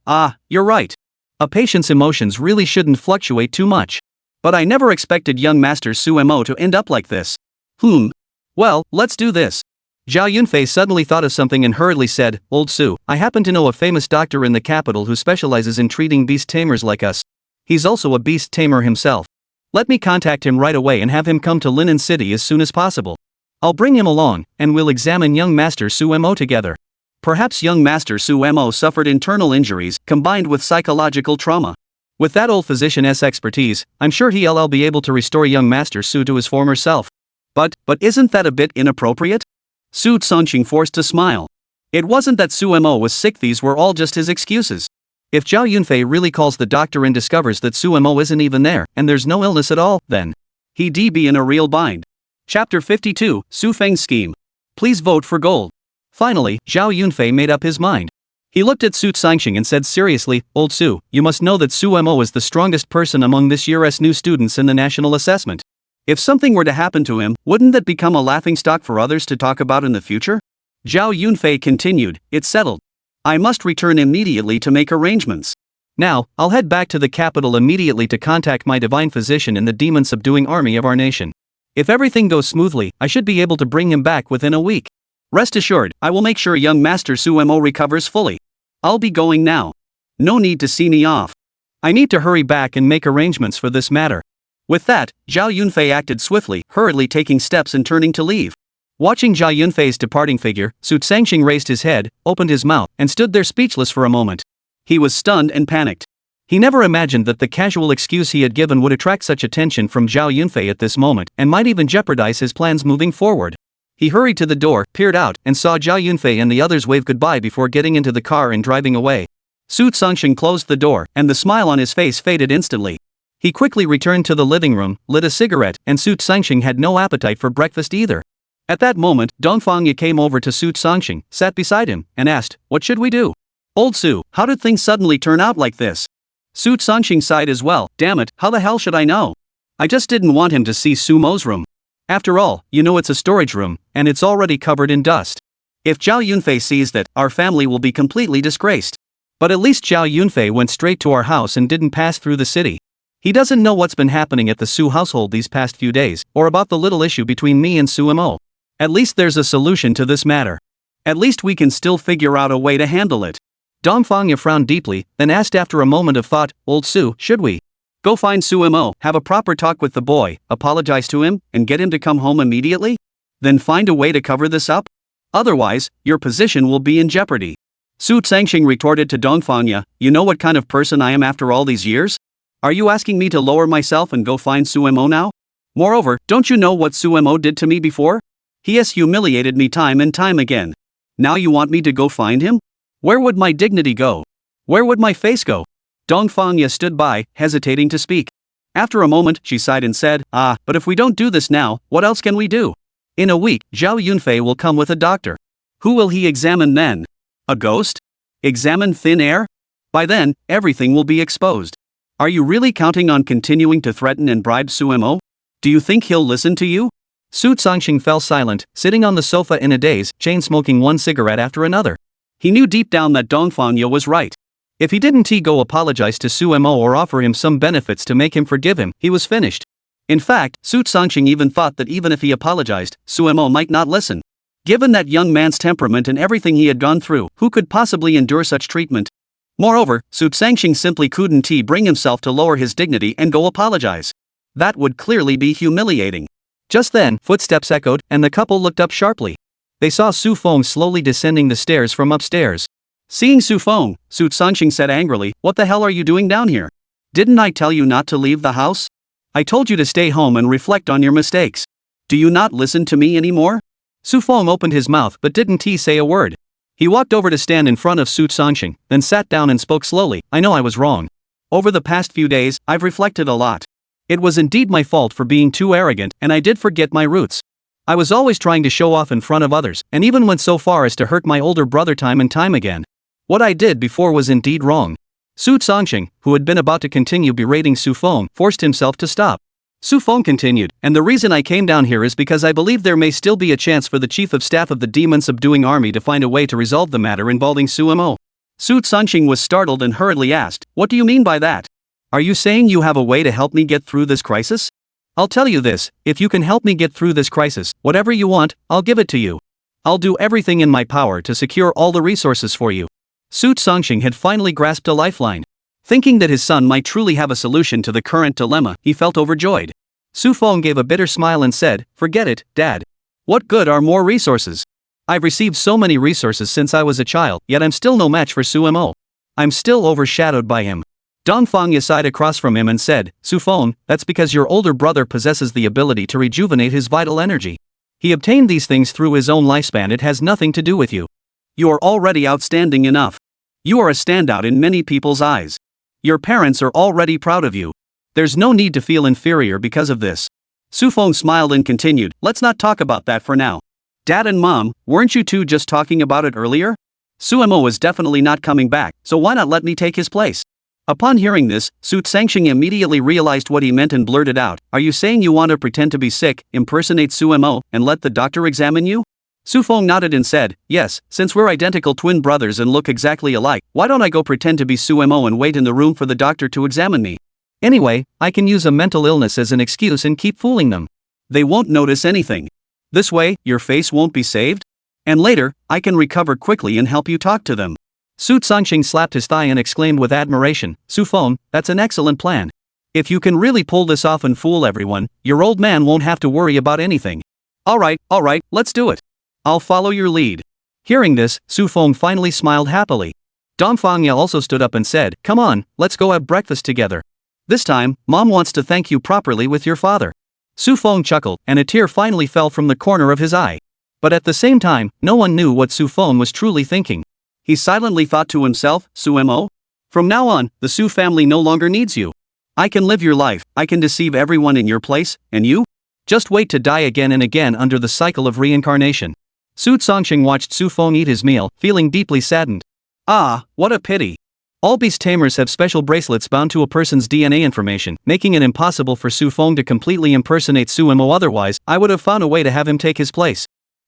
You're right. A patient's emotions really shouldn't fluctuate too much. But I never expected young Master Su Mo to end up like this. Well, let's do this." Zhao Yunfei suddenly thought of something and hurriedly said, "Old Su, I happen to know a famous doctor in the capital who specializes in treating beast tamers like us. He's also a beast tamer himself. Let me contact him right away and have him come to Linen City as soon as possible. I'll bring him along, and we'll examine young Master Su Mo together. Perhaps young Master Su Mo suffered internal injuries, combined with psychological trauma. With that old physician's expertise, I'm sure he'll be able to restore young Master Su to his former self. But isn't that a bit inappropriate?" Su Songqing forced a smile. It wasn't that Su Mo was sick, these were all just his excuses. If Zhao Yunfei really calls the doctor and discovers that Su Mo isn't even there, and there's no illness at all, then he'd be in a real bind. Chapter 52, Xu Feng's Scheme. Please vote for gold. Finally, Zhao Yunfei made up his mind. He looked at Su Sangxing and said seriously, "Old Su, you must know that Su Mo is the strongest person among this year's new students in the national assessment. If something were to happen to him, wouldn't that become a laughingstock for others to talk about in the future?" Zhao Yunfei continued, "It's settled. I must return immediately to make arrangements. Now, I'll head back to the capital immediately to contact my divine physician in the demon-subduing army of our nation. If everything goes smoothly, I should be able to bring him back within a week. Rest assured, I will make sure young Master Su Mo recovers fully. I'll be going now. No need to see me off. I need to hurry back and make arrangements for this matter." With that, Zhao Yunfei acted swiftly, hurriedly taking steps and turning to leave. Watching Zhao Yunfei's departing figure, Su Sangxing raised his head, opened his mouth, and stood there speechless for a moment. He was stunned and panicked. He never imagined that the casual excuse he had given would attract such attention from Zhao Yunfei at this moment, and might even jeopardize his plans moving forward. He hurried to the door, peered out, and saw Zhao Yunfei and the others wave goodbye before getting into the car and driving away. Su Sangxing closed the door, and the smile on his face faded instantly. He quickly returned to the living room, lit a cigarette, and Su Sangxing had no appetite for breakfast either. At that moment, Dongfang came over to Su Sangxing, sat beside him, and asked, "What should we do?" "Old Su, how did things suddenly turn out like this?" Su Sangxing sighed as well. "Damn it, how the hell should I know? I just didn't want him to see Su Mo's room. After all, you know it's a storage room, and it's already covered in dust. If Zhao Yunfei sees that, our family will be completely disgraced. But at least Zhao Yunfei went straight to our house and didn't pass through the city. He doesn't know what's been happening at the Su household these past few days, or about the little issue between me and Su Mo. At least there's a solution to this matter. At least we can still figure out a way to handle it." Dongfang frowned deeply, then asked after a moment of thought, "Old Su, should we go find Su Mo, have a proper talk with the boy, apologize to him, and get him to come home immediately? Then find a way to cover this up? Otherwise, your position will be in jeopardy." Su Sangxing retorted to Dongfang, "You know what kind of person I am after all these years? Are you asking me to lower myself and go find Su Mo now? Moreover, don't you know what Su Mo did to me before? He has humiliated me time and time again. Now you want me to go find him? Where would my dignity go? Where would my face go?" Dongfang stood by, hesitating to speak. After a moment, she sighed and said, "But if we don't do this now, what else can we do? In a week, Zhao Yunfei will come with a doctor. Who will he examine then? A ghost? Examine thin air? By then, everything will be exposed. Are you really counting on continuing to threaten and bribe Su Mo? Do you think he'll listen to you?" Su Sangxing fell silent, sitting on the sofa in a daze, chain-smoking one cigarette after another. He knew deep down that Dongfang was right. If he didn't go apologize to Su Mo or offer him some benefits to make him forgive him, he was finished. In fact, Su Sangxing even thought that even if he apologized, Su Mo might not listen. Given that young man's temperament and everything he had gone through, who could possibly endure such treatment? Moreover, Su Sangxing simply couldn't bring himself to lower his dignity and go apologize. That would clearly be humiliating. Just then, footsteps echoed, and the couple looked up sharply. They saw Su Feng slowly descending the stairs from upstairs. Seeing Su Feng, Su Sangxing said angrily, "What the hell are you doing down here? Didn't I tell you not to leave the house? I told you to stay home and reflect on your mistakes. Do you not listen to me anymore?" Su Feng opened his mouth but didn't say a word. He walked over to stand in front of Su Sangxing, then sat down and spoke slowly. "I know I was wrong. Over the past few days, I've reflected a lot. It was indeed my fault for being too arrogant, and I did forget my roots. I was always trying to show off in front of others, and even went so far as to hurt my older brother time and time again. What I did before was indeed wrong." Su Sangxing, who had been about to continue berating Su Feng, forced himself to stop. Su Feng continued, "And the reason I came down here is because I believe there may still be a chance for the chief of staff of the demon-subduing army to find a way to resolve the matter involving Su Mo." Su Sangxing was startled and hurriedly asked, "What do you mean by that? Are you saying you have a way to help me get through this crisis?" "I'll tell you this, if you can help me get through this crisis, whatever you want, I'll give it to you. I'll do everything in my power to secure all the resources for you." Su Sangxing had finally grasped a lifeline. Thinking that his son might truly have a solution to the current dilemma, he felt overjoyed. Su Feng gave a bitter smile and said, "Forget it, Dad. What good are more resources? I've received so many resources since I was a child, yet I'm still no match for Su Mo. I'm still overshadowed by him." Dongfang sighed across from him and said, "Su Feng, that's because your older brother possesses the ability to rejuvenate his vital energy. He obtained these things through his own lifespan. It has nothing to do with you. You are already outstanding enough. You are a standout in many people's eyes. Your parents are already proud of you. There's no need to feel inferior because of this." Su Feng smiled and continued, "Let's not talk about that for now. Dad and Mom, weren't you two just talking about it earlier?" Suemo is definitely not coming back, so why not let me take his place? Upon hearing this, Su Sangxing immediately realized what he meant and blurted out, "Are you saying you want to pretend to be sick, impersonate Suemo, and let the doctor examine you?" Su Feng nodded and said, "Yes, since we're identical twin brothers and look exactly alike, why don't I go pretend to be Suemo and wait in the room for the doctor to examine me? Anyway, I can use a mental illness as an excuse and keep fooling them. They won't notice anything. This way, your face won't be saved? And later, I can recover quickly and help you talk to them." Su Sangxing slapped his thigh and exclaimed with admiration, "Su Feng, that's an excellent plan. If you can really pull this off and fool everyone, your old man won't have to worry about anything. Alright, let's do it. I'll follow your lead." Hearing this, Su Feng finally smiled happily. Dong Ya also stood up and said, "Come on, let's go have breakfast together. This time, Mom wants to thank you properly with your father." Su Feng chuckled, and a tear finally fell from the corner of his eye. But at the same time, no one knew what Su Feng was truly thinking. He silently thought to himself, "Suemo? From now on, the Su family no longer needs you. I can live your life, I can deceive everyone in your place, and you? Just wait to die again and again under the cycle of reincarnation." Su Sangxing watched Su Feng eat his meal, feeling deeply saddened. Ah, what a pity. All beast tamers have special bracelets bound to a person's DNA information, making it impossible for Su Feng to completely impersonate Suemo, otherwise, I would have found a way to have him take his place.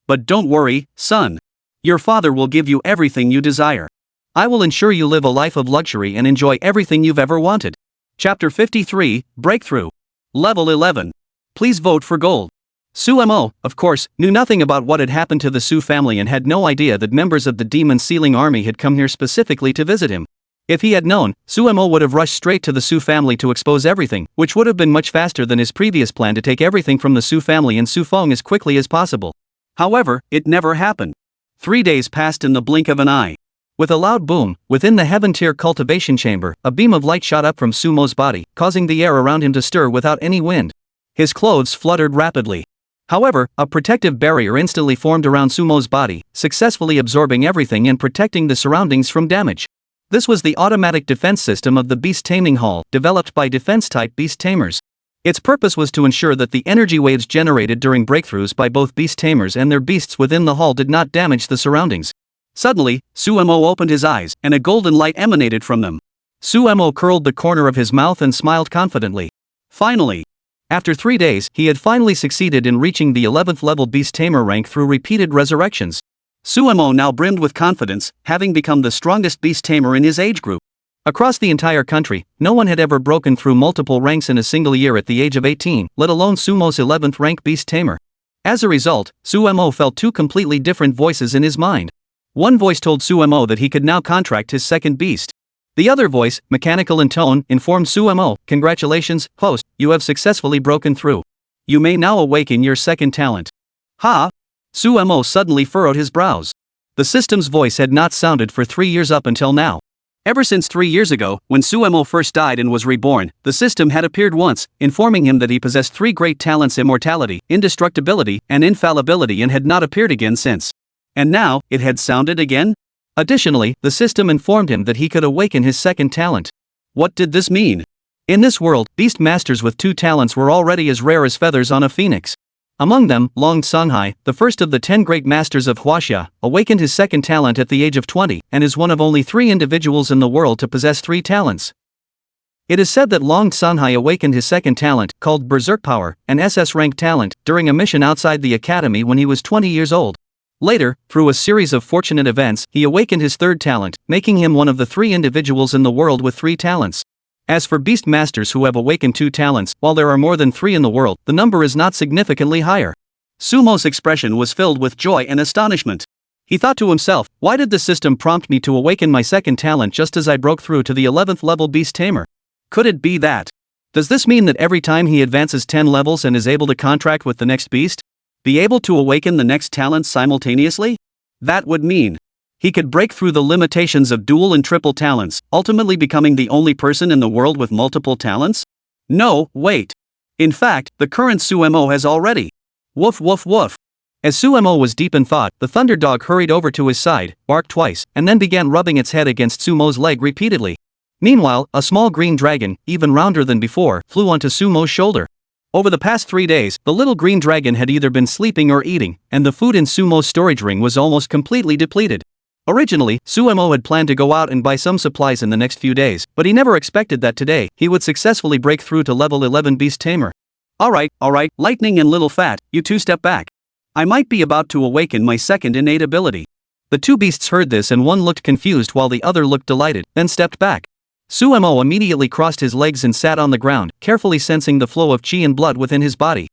But don't worry, son. Your father will give you everything you desire. I will ensure you live a life of luxury and enjoy everything you've ever wanted. Chapter 53, Breakthrough. Level 11. Please vote for gold. Suemo, of course, knew nothing about what had happened to the Su family and had no idea that members of the Demon Sealing Army had come here specifically to visit him. If he had known, Suemo would have rushed straight to the Su family to expose everything, which would have been much faster than his previous plan to take everything from the Su family and Su Feng as quickly as possible. However, it never happened. 3 days passed in the blink of an eye. With a loud boom, within the heaven-tier cultivation chamber, a beam of light shot up from Sumo's body, causing the air around him to stir without any wind. His clothes fluttered rapidly. However, a protective barrier instantly formed around Sumo's body, successfully absorbing everything and protecting the surroundings from damage. This was the automatic defense system of the Beast Taming Hall, developed by defense-type beast tamers. Its purpose was to ensure that the energy waves generated during breakthroughs by both beast tamers and their beasts within the hall did not damage the surroundings. Suddenly, Suemo opened his eyes, and a golden light emanated from them. Suemo curled the corner of his mouth and smiled confidently. Finally! After 3 days, he had finally succeeded in reaching the 11th level beast tamer rank through repeated resurrections. Suemo now brimmed with confidence, having become the strongest beast tamer in his age group. Across the entire country, no one had ever broken through multiple ranks in a single year at the age of 18, let alone Sumo's 11th rank beast tamer. As a result, Suemo felt two completely different voices in his mind. One voice told Suemo that he could now contract his second beast. The other voice, mechanical in tone, informed Suemo, "Congratulations, host, you have successfully broken through. You may now awaken your second talent." Ha! Suemo suddenly furrowed his brows. The system's voice had not sounded for 3 years up until now. Ever since 3 years ago, when Suemo first died and was reborn, the system had appeared once, informing him that he possessed 3 great talents: immortality, indestructibility, and infallibility, and had not appeared again since. And now, it had sounded again? Additionally, the system informed him that he could awaken his second talent. What did this mean? In this world, beast masters with 2 talents were already as rare as feathers on a phoenix. Among them, Long Songhai, the first of the 10 great masters of Huaxia, awakened his second talent at the age of 20, and is one of only 3 individuals in the world to possess 3 talents. It is said that Long Songhai awakened his second talent, called Berserk Power, an SS-rank talent, during a mission outside the academy when he was 20 years old. Later, through a series of fortunate events, he awakened his third talent, making him one of the 3 individuals in the world with 3 talents. As for beast masters who have awakened 2 talents, while there are more than 3 in the world, the number is not significantly higher. Sumo's expression was filled with joy and astonishment. He thought to himself, why did the system prompt me to awaken my second talent just as I broke through to the 11th level beast tamer? Could it be that? Does this mean that every time he advances 10 levels and is able to contract with the next beast, be able to awaken the next talent simultaneously? That would mean he could break through the limitations of dual and triple talents, ultimately becoming the only person in the world with multiple talents? No, wait. In fact, the current Suemo has already. Woof woof woof. As Suemo was deep in thought, the thunder dog hurried over to his side, barked twice, and then began rubbing its head against Sumo's leg repeatedly. Meanwhile, a small green dragon, even rounder than before, flew onto Sumo's shoulder. Over the past 3 days, the little green dragon had either been sleeping or eating, and the food in Sumo's storage ring was almost completely depleted. Originally, Suemo had planned to go out and buy some supplies in the next few days, but he never expected that today, he would successfully break through to level 11 Beast Tamer. Alright, Lightning and Little Fat, you two step back. I might be about to awaken my second innate ability. The two beasts heard this and one looked confused while the other looked delighted, then stepped back. Suemo immediately crossed his legs and sat on the ground, carefully sensing the flow of chi and blood within his body.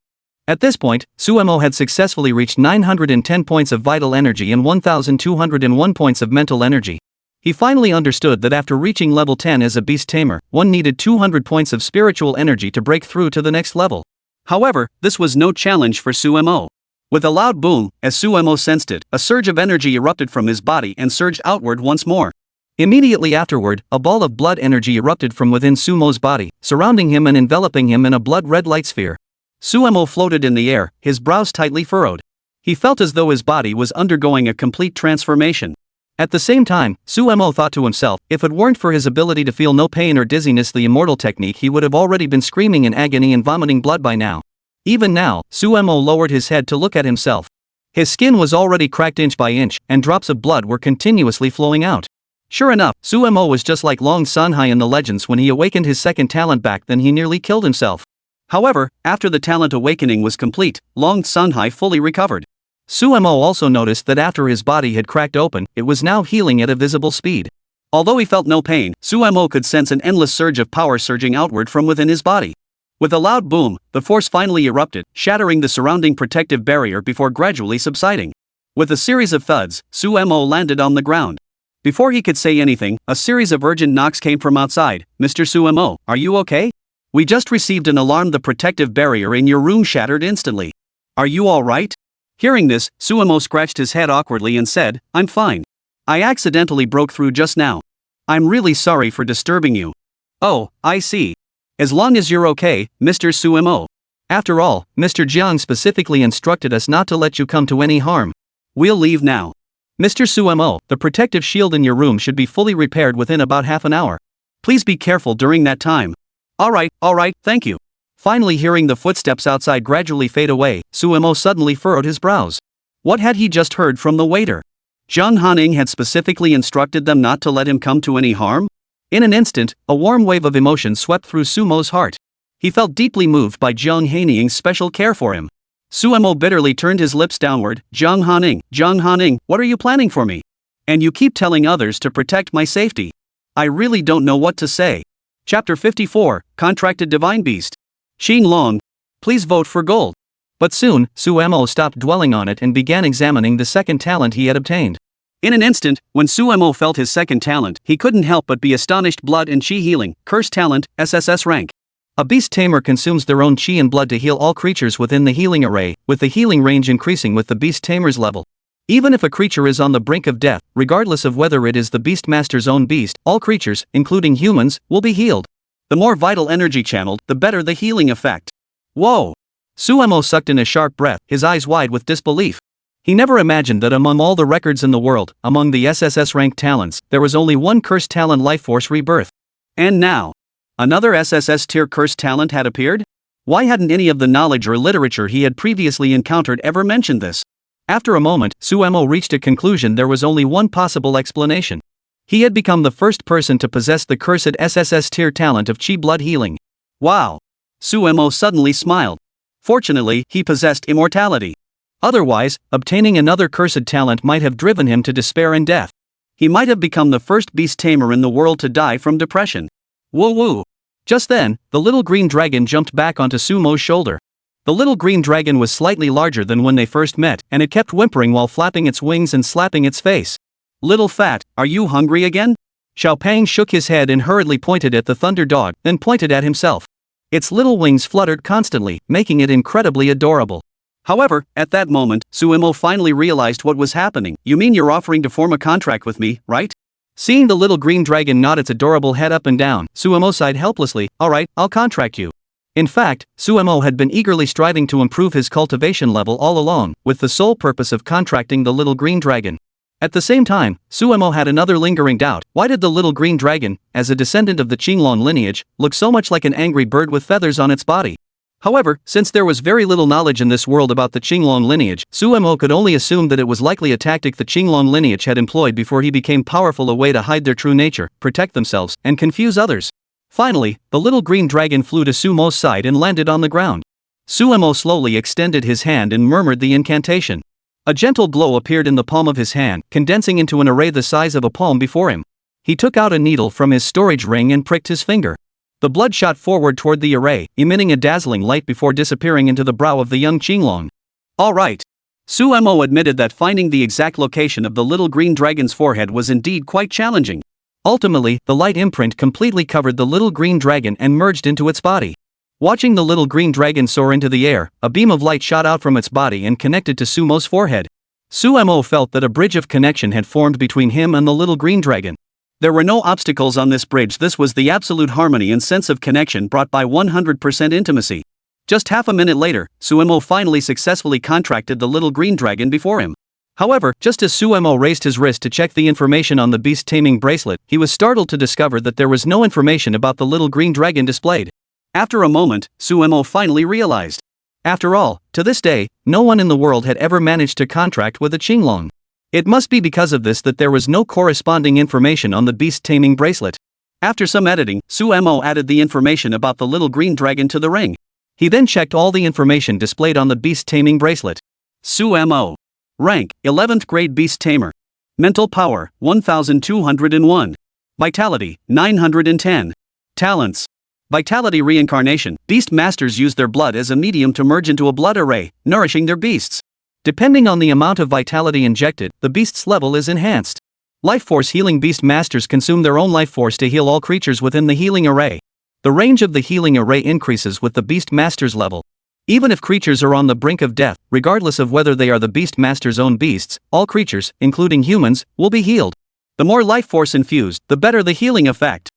At this point, Suemo had successfully reached 910 points of vital energy and 1201 points of mental energy. He finally understood that after reaching level 10 as a beast tamer, one needed 200 points of spiritual energy to break through to the next level. However, this was no challenge for Suemo. With a loud boom, as Suemo sensed it, a surge of energy erupted from his body and surged outward once more. Immediately afterward, a ball of blood energy erupted from within Sumo's body, surrounding him and enveloping him in a blood-red light sphere. Suemo floated in the air, his brows tightly furrowed. He felt as though his body was undergoing a complete transformation. At the same time, Suemo thought to himself, if it weren't for his ability to feel no pain or dizziness, the immortal technique, he would have already been screaming in agony and vomiting blood by now. Even now, Suemo lowered his head to look at himself. His skin was already cracked inch by inch, and drops of blood were continuously flowing out. Sure enough, Suemo was just like Long Sanhai in the legends when he awakened his second talent back, then he nearly killed himself. However, after the talent awakening was complete, Long Sanhai fully recovered. Suemo also noticed that after his body had cracked open, it was now healing at a visible speed. Although he felt no pain, Suemo could sense an endless surge of power surging outward from within his body. With a loud boom, the force finally erupted, shattering the surrounding protective barrier before gradually subsiding. With a series of thuds, Suemo landed on the ground. Before he could say anything, a series of urgent knocks came from outside. Mr. Suemo, are you okay? We just received an alarm, the protective barrier in your room shattered instantly. Are you alright? Hearing this, Suemo scratched his head awkwardly and said, I'm fine. I accidentally broke through just now. I'm really sorry for disturbing you. Oh, I see. As long as you're okay, Mr. Suemo. After all, Mr. Jiang specifically instructed us not to let you come to any harm. We'll leave now. Mr. Suemo, the protective shield in your room should be fully repaired within about half an hour. Please be careful during that time. Alright, thank you. Finally hearing the footsteps outside gradually fade away, Suemo suddenly furrowed his brows. What had he just heard from the waiter? Jiang Hanying had specifically instructed them not to let him come to any harm? In an instant, a warm wave of emotion swept through Sumo's heart. He felt deeply moved by Jiang Hanying's special care for him. Suemo bitterly turned his lips downward. Jiang Hanying, what are you planning for me? And you keep telling others to protect my safety. I really don't know what to say. Chapter 54, Contracted Divine Beast. Xing Long. Please vote for gold. But soon, Suemo stopped dwelling on it and began examining the second talent he had obtained. In an instant, when Suemo felt his second talent, he couldn't help but be astonished. Blood and Chi Healing, Cursed Talent, SSS rank. A beast tamer consumes their own chi and blood to heal all creatures within the healing array, with the healing range increasing with the beast tamer's level. Even if a creature is on the brink of death, regardless of whether it is the beastmaster's own beast, all creatures, including humans, will be healed. The more vital energy channeled, the better the healing effect. Whoa! Suemo sucked in a sharp breath, his eyes wide with disbelief. He never imagined that among all the records in the world, among the SSS rank talents, there was only one cursed talent, Life Force Rebirth. And now, another SSS-tier cursed talent had appeared? Why hadn't any of the knowledge or literature he had previously encountered ever mentioned this? After a moment, Suemo reached a conclusion. There was only one possible explanation. He had become the first person to possess the cursed SSS-tier talent of Chi blood healing. Wow! Suemo suddenly smiled. Fortunately, he possessed immortality. Otherwise, obtaining another cursed talent might have driven him to despair and death. He might have become the first beast tamer in the world to die from depression. Woo-woo! Just then, the little green dragon jumped back onto Sumo's shoulder. The little green dragon was slightly larger than when they first met, and it kept whimpering while flapping its wings and slapping its face. Little Fat, are you hungry again? Xiaopang shook his head and hurriedly pointed at the thunder dog, then pointed at himself. Its little wings fluttered constantly, making it incredibly adorable. However, at that moment, Suemo finally realized what was happening. You mean you're offering to form a contract with me, right? Seeing the little green dragon nod its adorable head up and down, Suemo sighed helplessly. Alright, I'll contract you. In fact, Suemo had been eagerly striving to improve his cultivation level all along, with the sole purpose of contracting the little green dragon. At the same time, Suemo had another lingering doubt. Why did the little green dragon, as a descendant of the Qinglong lineage, look so much like an angry bird with feathers on its body? However, since there was very little knowledge in this world about the Qinglong lineage, Su Mo could only assume that it was likely a tactic the Qinglong lineage had employed before he became powerful, a way to hide their true nature, protect themselves, and confuse others. Finally, the little green dragon flew to Su Mo's side and landed on the ground. Su Mo slowly extended his hand and murmured the incantation. A gentle glow appeared in the palm of his hand, condensing into an array the size of a palm before him. He took out a needle from his storage ring and pricked his finger. The blood shot forward toward the array, emitting a dazzling light before disappearing into the brow of the young Qinglong. All right. Su Mo admitted that finding the exact location of the little green dragon's forehead was indeed quite challenging. Ultimately, the light imprint completely covered the little green dragon and merged into its body. Watching the little green dragon soar into the air, a beam of light shot out from its body and connected to Su Mo's forehead. Su Mo felt that a bridge of connection had formed between him and the little green dragon. There were no obstacles on this bridge. This was the absolute harmony and sense of connection brought by 100% intimacy. Just half a minute later, Su Mo finally successfully contracted the little green dragon before him. However, just as Su Mo raised his wrist to check the information on the beast taming bracelet, he was startled to discover that there was no information about the little green dragon displayed. After a moment, Su Mo finally realized. After all, to this day, no one in the world had ever managed to contract with a Qinglong. It must be because of this that there was no corresponding information on the beast taming bracelet. After some editing, Su Mo added the information about the little green dragon to the ring. He then checked all the information displayed on the beast taming bracelet. Su Mo. Rank, 11th grade beast tamer. Mental power, 1201. Vitality, 910. Talents. Vitality reincarnation. Beast masters use their blood as a medium to merge into a blood array, nourishing their beasts. Depending on the amount of vitality injected, the beast's level is enhanced. Life force healing. Beast masters consume their own life force to heal all creatures within the healing array. The range of the healing array increases with the beast master's level. Even if creatures are on the brink of death, regardless of whether they are the beast master's own beasts, all creatures, including humans, will be healed. The more life force infused, the better the healing effect.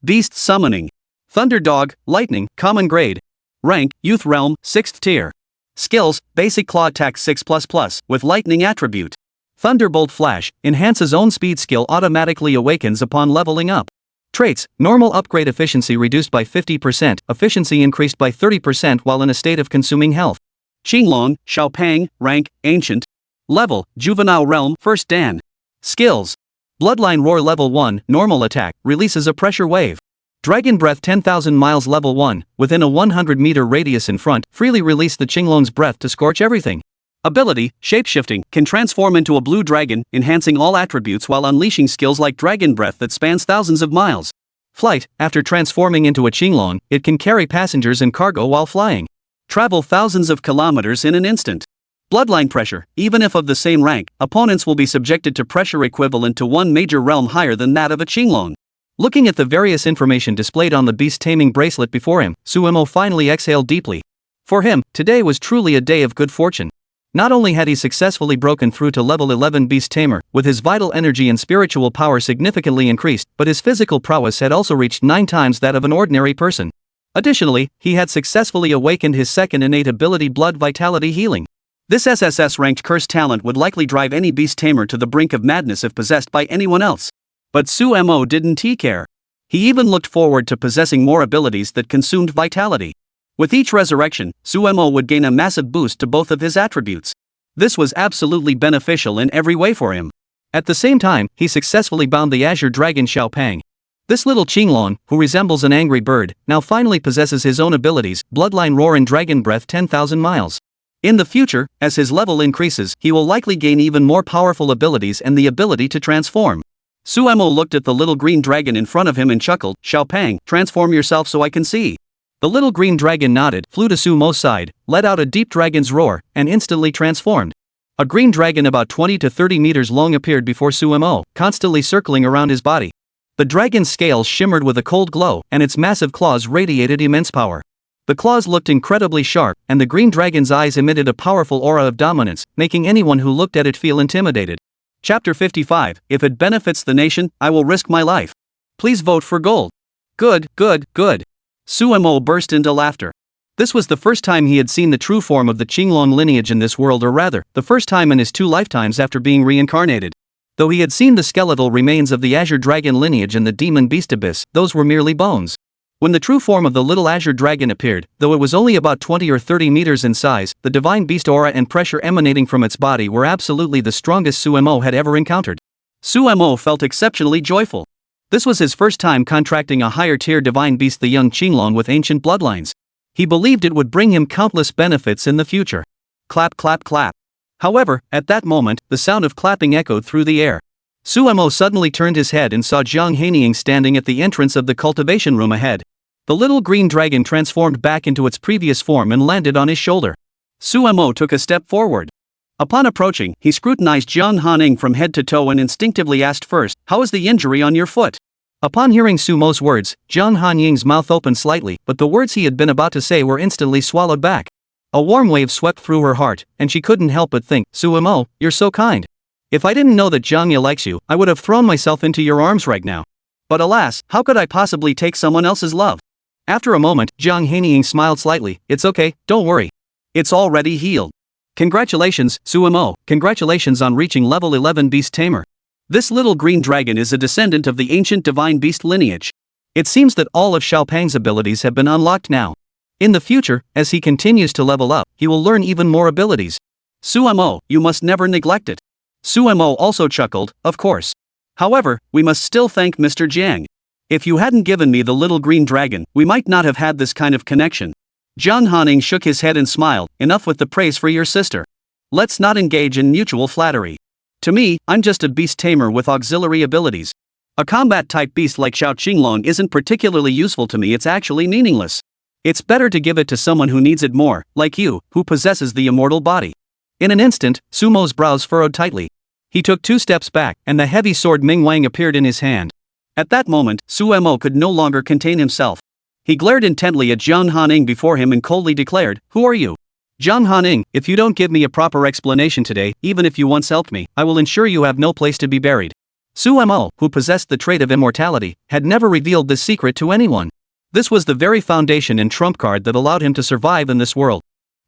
Beast summoning. Thunder Dog, Lightning, Common Grade. Rank, Youth Realm, 6th tier. Skills, Basic Claw Attack 6++, with Lightning attribute. Thunderbolt Flash, enhances own speed. Skill automatically awakens upon leveling up. Traits, Normal upgrade. Efficiency reduced by 50%, efficiency increased by 30% while in a state of consuming health. Qinglong, Xiaopang, Rank, Ancient. Level, Juvenile Realm, 1st Dan. Skills. Bloodline Roar. Level 1, Normal attack, releases a pressure wave. Dragon Breath. 10,000 miles. Level 1, within a 100-meter radius in front, freely release the Qinglong's breath to scorch everything. Ability, Shapeshifting, can transform into a blue dragon, enhancing all attributes while unleashing skills like Dragon Breath that spans thousands of miles. Flight, after transforming into a Qinglong, it can carry passengers and cargo while flying. Travel thousands of kilometers in an instant. Bloodline Pressure, even if of the same rank, opponents will be subjected to pressure equivalent to one major realm higher than that of a Qinglong. Looking at the various information displayed on the beast taming bracelet before him, Su Mo finally exhaled deeply. For him, today was truly a day of good fortune. Not only had he successfully broken through to level 11 beast tamer, with his vital energy and spiritual power significantly increased, but his physical prowess had also reached 9 times that of an ordinary person. Additionally, he had successfully awakened his second innate ability, Blood Vitality Healing. This SSS-ranked curse talent would likely drive any beast tamer to the brink of madness if possessed by anyone else. But Su Mo didn't care. He even looked forward to possessing more abilities that consumed vitality. With each resurrection, Su Mo would gain a massive boost to both of his attributes. This was absolutely beneficial in every way for him. At the same time, he successfully bound the azure dragon Xiaopang. This little Qinglong, who resembles an angry bird, now finally possesses his own abilities, Bloodline Roar and Dragon Breath. 10,000 miles. In the future, as his level increases, he will likely gain even more powerful abilities and the ability to transform. Su Mo looked at the little green dragon in front of him and chuckled. Xiaopang, transform yourself so I can see. The little green dragon nodded, flew to Su Mo's side, let out a deep dragon's roar, and instantly transformed. A green dragon about 20 to 30 meters long appeared before Su Mo, constantly circling around his body. The dragon's scales shimmered with a cold glow, and its massive claws radiated immense power. The claws looked incredibly sharp, and the green dragon's eyes emitted a powerful aura of dominance, making anyone who looked at it feel intimidated. Chapter 55, If it benefits the nation, I will risk my life. Please vote for gold. Good, good, good. Su Mo burst into laughter. This was the first time he had seen the true form of the Qinglong lineage in this world, or rather, the first time in his 2 lifetimes after being reincarnated. Though he had seen the skeletal remains of the azure dragon lineage and the demon beast abyss, those were merely bones. When the true form of the little azure dragon appeared, though it was only about 20 or 30 meters in size, the divine beast aura and pressure emanating from its body were absolutely the strongest Suemo had ever encountered. Suemo felt exceptionally joyful. This was his first time contracting a higher-tier divine beast, the young Qinglong with ancient bloodlines. He believed it would bring him countless benefits in the future. Clap, clap, clap. However, at that moment, the sound of clapping echoed through the air. Suemo suddenly turned his head and saw Jiang Hanying standing at the entrance of the cultivation room ahead. The little green dragon transformed back into its previous form and landed on his shoulder. Suemo took a step forward. Upon approaching, he scrutinized Jiang Hanying from head to toe and instinctively asked first, "How is the injury on your foot?" Upon hearing Sumo's words, Jiang Hanying's mouth opened slightly, but the words he had been about to say were instantly swallowed back. A warm wave swept through her heart, and she couldn't help but think, "Suemo, you're so kind. If I didn't know that Jiang Ya likes you, I would have thrown myself into your arms right now. But alas, how could I possibly take someone else's love?" After a moment, Jiang Hanying smiled slightly. "It's okay, don't worry. It's already healed. Congratulations, Suemo, congratulations on reaching level 11 Beast Tamer. This little green dragon is a descendant of the ancient divine beast lineage. It seems that all of Xiaopang's abilities have been unlocked now. In the future, as he continues to level up, he will learn even more abilities. Suemo, you must never neglect it." Suemo also chuckled, "Of course. However, we must still thank Mr. Jiang. If you hadn't given me the little green dragon, we might not have had this kind of connection." Jiang Hanying shook his head and smiled, "Enough with the praise for your sister. Let's not engage in mutual flattery. To me, I'm just a beast tamer with auxiliary abilities. A combat-type beast like Xiao Qinglong isn't particularly useful to me, it's actually meaningless. It's better to give it to someone who needs it more, like you, who possesses the immortal body." In an instant, Sumo's brows furrowed tightly. He took 2 steps back, and the heavy sword Ming Wang appeared in his hand. At that moment, Suemo could no longer contain himself. He glared intently at Jiang Hanying before him and coldly declared, "Who are you?" "Jiang Hanying, if you don't give me a proper explanation today, even if you once helped me, I will ensure you have no place to be buried." Suemo, who possessed the trait of immortality, had never revealed this secret to anyone. This was the very foundation and trump card that allowed him to survive in this world.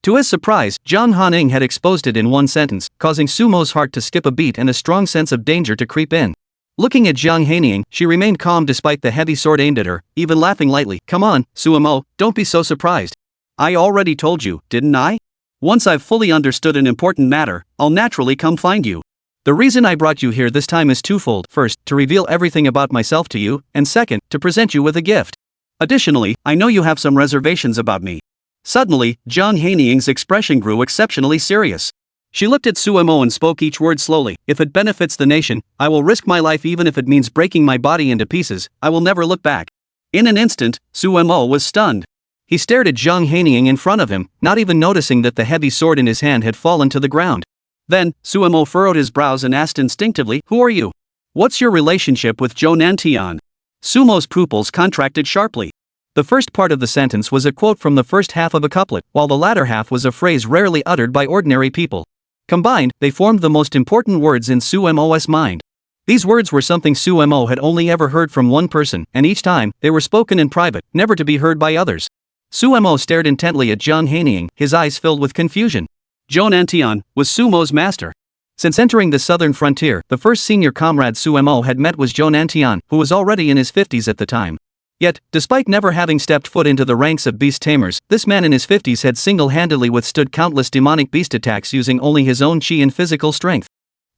To his surprise, Jiang Hanying had exposed it in one sentence, causing Sumo's heart to skip a beat and a strong sense of danger to creep in. Looking at Jiang Hanying, she remained calm despite the heavy sword aimed at her, even laughing lightly. "Come on, Suemo, don't be so surprised. I already told you, didn't I? Once I've fully understood an important matter, I'll naturally come find you. The reason I brought you here this time is twofold. First, to reveal everything about myself to you, and second, to present you with a gift. Additionally, I know you have some reservations about me." Suddenly, Jiang Hanying's expression grew exceptionally serious. She looked at Suemo and spoke each word slowly. "If it benefits the nation, I will risk my life even if it means breaking my body into pieces. I will never look back." In an instant, Suemo was stunned. He stared at Jiang Hanying in front of him, not even noticing that the heavy sword in his hand had fallen to the ground. Then, Suemo furrowed his brows and asked instinctively, "Who are you? What's your relationship with Zhou Nantian?" Sumo's pupils contracted sharply. The first part of the sentence was a quote from the first half of a couplet, while the latter half was a phrase rarely uttered by ordinary people. Combined, they formed the most important words in Suemo's mind. These words were something Suemo had only ever heard from one person, and each time, they were spoken in private, never to be heard by others. Suemo stared intently at Jiang Hanying, his eyes filled with confusion. Zhou Nantian was Sumo's master. Since entering the southern frontier, the first senior comrade Suemo had met was Zhou Nantian, who was already in his 50s at the time. Yet, despite never having stepped foot into the ranks of beast tamers, this man in his 50s had single-handedly withstood countless demonic beast attacks using only his own chi and physical strength.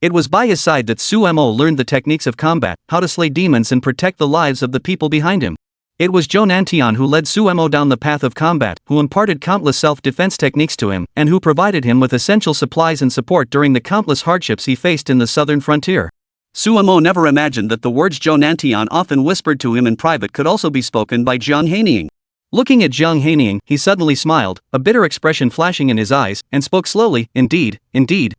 It was by his side that Suemo learned the techniques of combat, how to slay demons and protect the lives of the people behind him. It was Zhou Nantian who led Suemo down the path of combat, who imparted countless self-defense techniques to him, and who provided him with essential supplies and support during the countless hardships he faced in the southern frontier. Suemo never imagined that the words Zhou Nantian often whispered to him in private could also be spoken by Jiang Hanying. Looking at Jiang Hanying, he suddenly smiled, a bitter expression flashing in his eyes, and spoke slowly, indeed,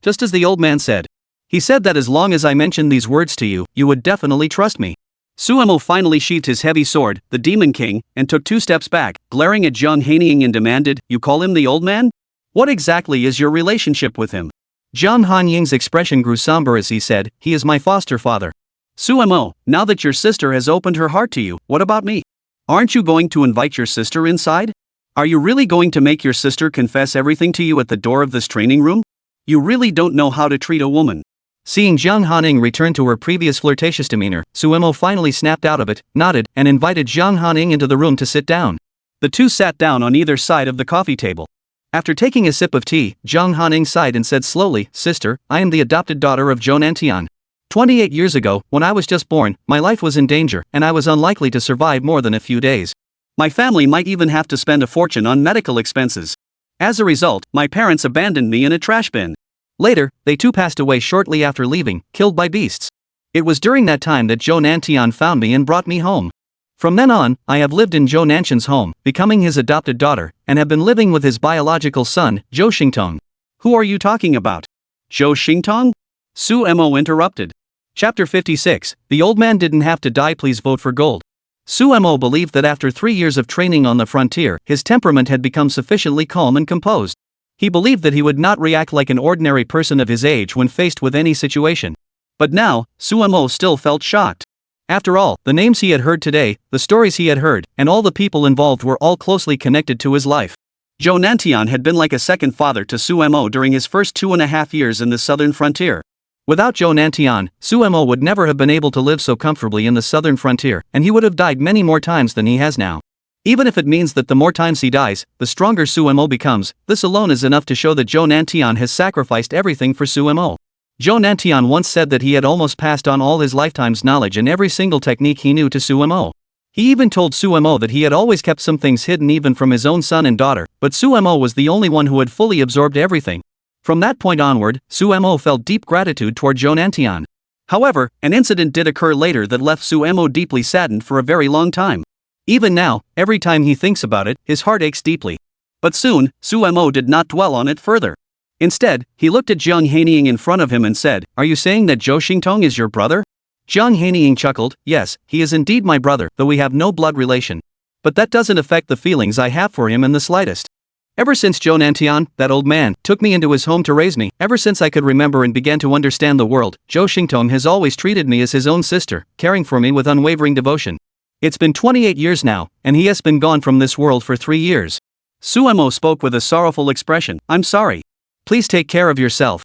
just as the old man said. He said that as long as I mentioned these words to you, you would definitely trust me." Suemo finally sheathed his heavy sword, the Demon King, and took 2 steps back, glaring at Jiang Hanying and demanded, "You call him the old man? What exactly is your relationship with him?" Jiang Hanying's expression grew somber as he said, "He is my foster father." "Suemo, now that your sister has opened her heart to you, what about me? Aren't you going to invite your sister inside? Are you really going to make your sister confess everything to you at the door of this training room? You really don't know how to treat a woman." Seeing Jiang Hanying return to her previous flirtatious demeanor, Suemo finally snapped out of it, nodded, and invited Jiang Hanying into the room to sit down. The two sat down on either side of the coffee table. After taking a sip of tea, Jiang Hanying sighed and said slowly, "Sister, I am the adopted daughter of Zhou Nantian. 28 years ago, when I was just born, my life was in danger, and I was unlikely to survive more than a few days. My family might even have to spend a fortune on medical expenses. As a result, my parents abandoned me in a trash bin. Later, they too passed away shortly after leaving, killed by beasts. It was during that time that Zhou Nantian found me and brought me home. From then on, I have lived in Zhou Nantian's home, becoming his adopted daughter, and have been living with his biological son, Zhou Xingtong." "Who are you talking about? Zhou Xingtong?" Suemo interrupted. Chapter 56, The Old Man Didn't Have to Die. Please vote for gold. Suemo believed that after 3 years of training on the frontier, his temperament had become sufficiently calm and composed. He believed that he would not react like an ordinary person of his age when faced with any situation. But now, Suemo still felt shocked. After all, the names he had heard today, the stories he had heard, and all the people involved were all closely connected to his life. Zhou Nantian had been like a second father to Suemo during his first 2.5 years in the southern frontier. Without Zhou Nantian, Suemo would never have been able to live so comfortably in the southern frontier, and he would have died many more times than he has now. Even if it means that the more times he dies, the stronger Suemo becomes, this alone is enough to show that Zhou Nantian has sacrificed everything for Suemo. Zhou Nantian once said that he had almost passed on all his lifetime's knowledge and every single technique he knew to Suemo. He even told Suemo that he had always kept some things hidden even from his own son and daughter, but Suemo was the only one who had fully absorbed everything. From that point onward, Suemo felt deep gratitude toward Zhou Nantian. However, an incident did occur later that left Suemo deeply saddened for a very long time. Even now, every time he thinks about it, his heart aches deeply. But soon, Suemo did not dwell on it further. Instead, he looked at Jiang Hanying in front of him and said, "Are you saying that Zhou Xingtong is your brother?" Jiang Hanying chuckled, "Yes, he is indeed my brother, though we have no blood relation. But that doesn't affect the feelings I have for him in the slightest. Ever since Zhou Nantian, that old man, took me into his home to raise me, ever since I could remember and began to understand the world, Zhou Xingtong has always treated me as his own sister, caring for me with unwavering devotion. It's been 28 years now, and he has been gone from this world for 3 years." Suemo spoke with a sorrowful expression, "I'm sorry. Please take care of yourself.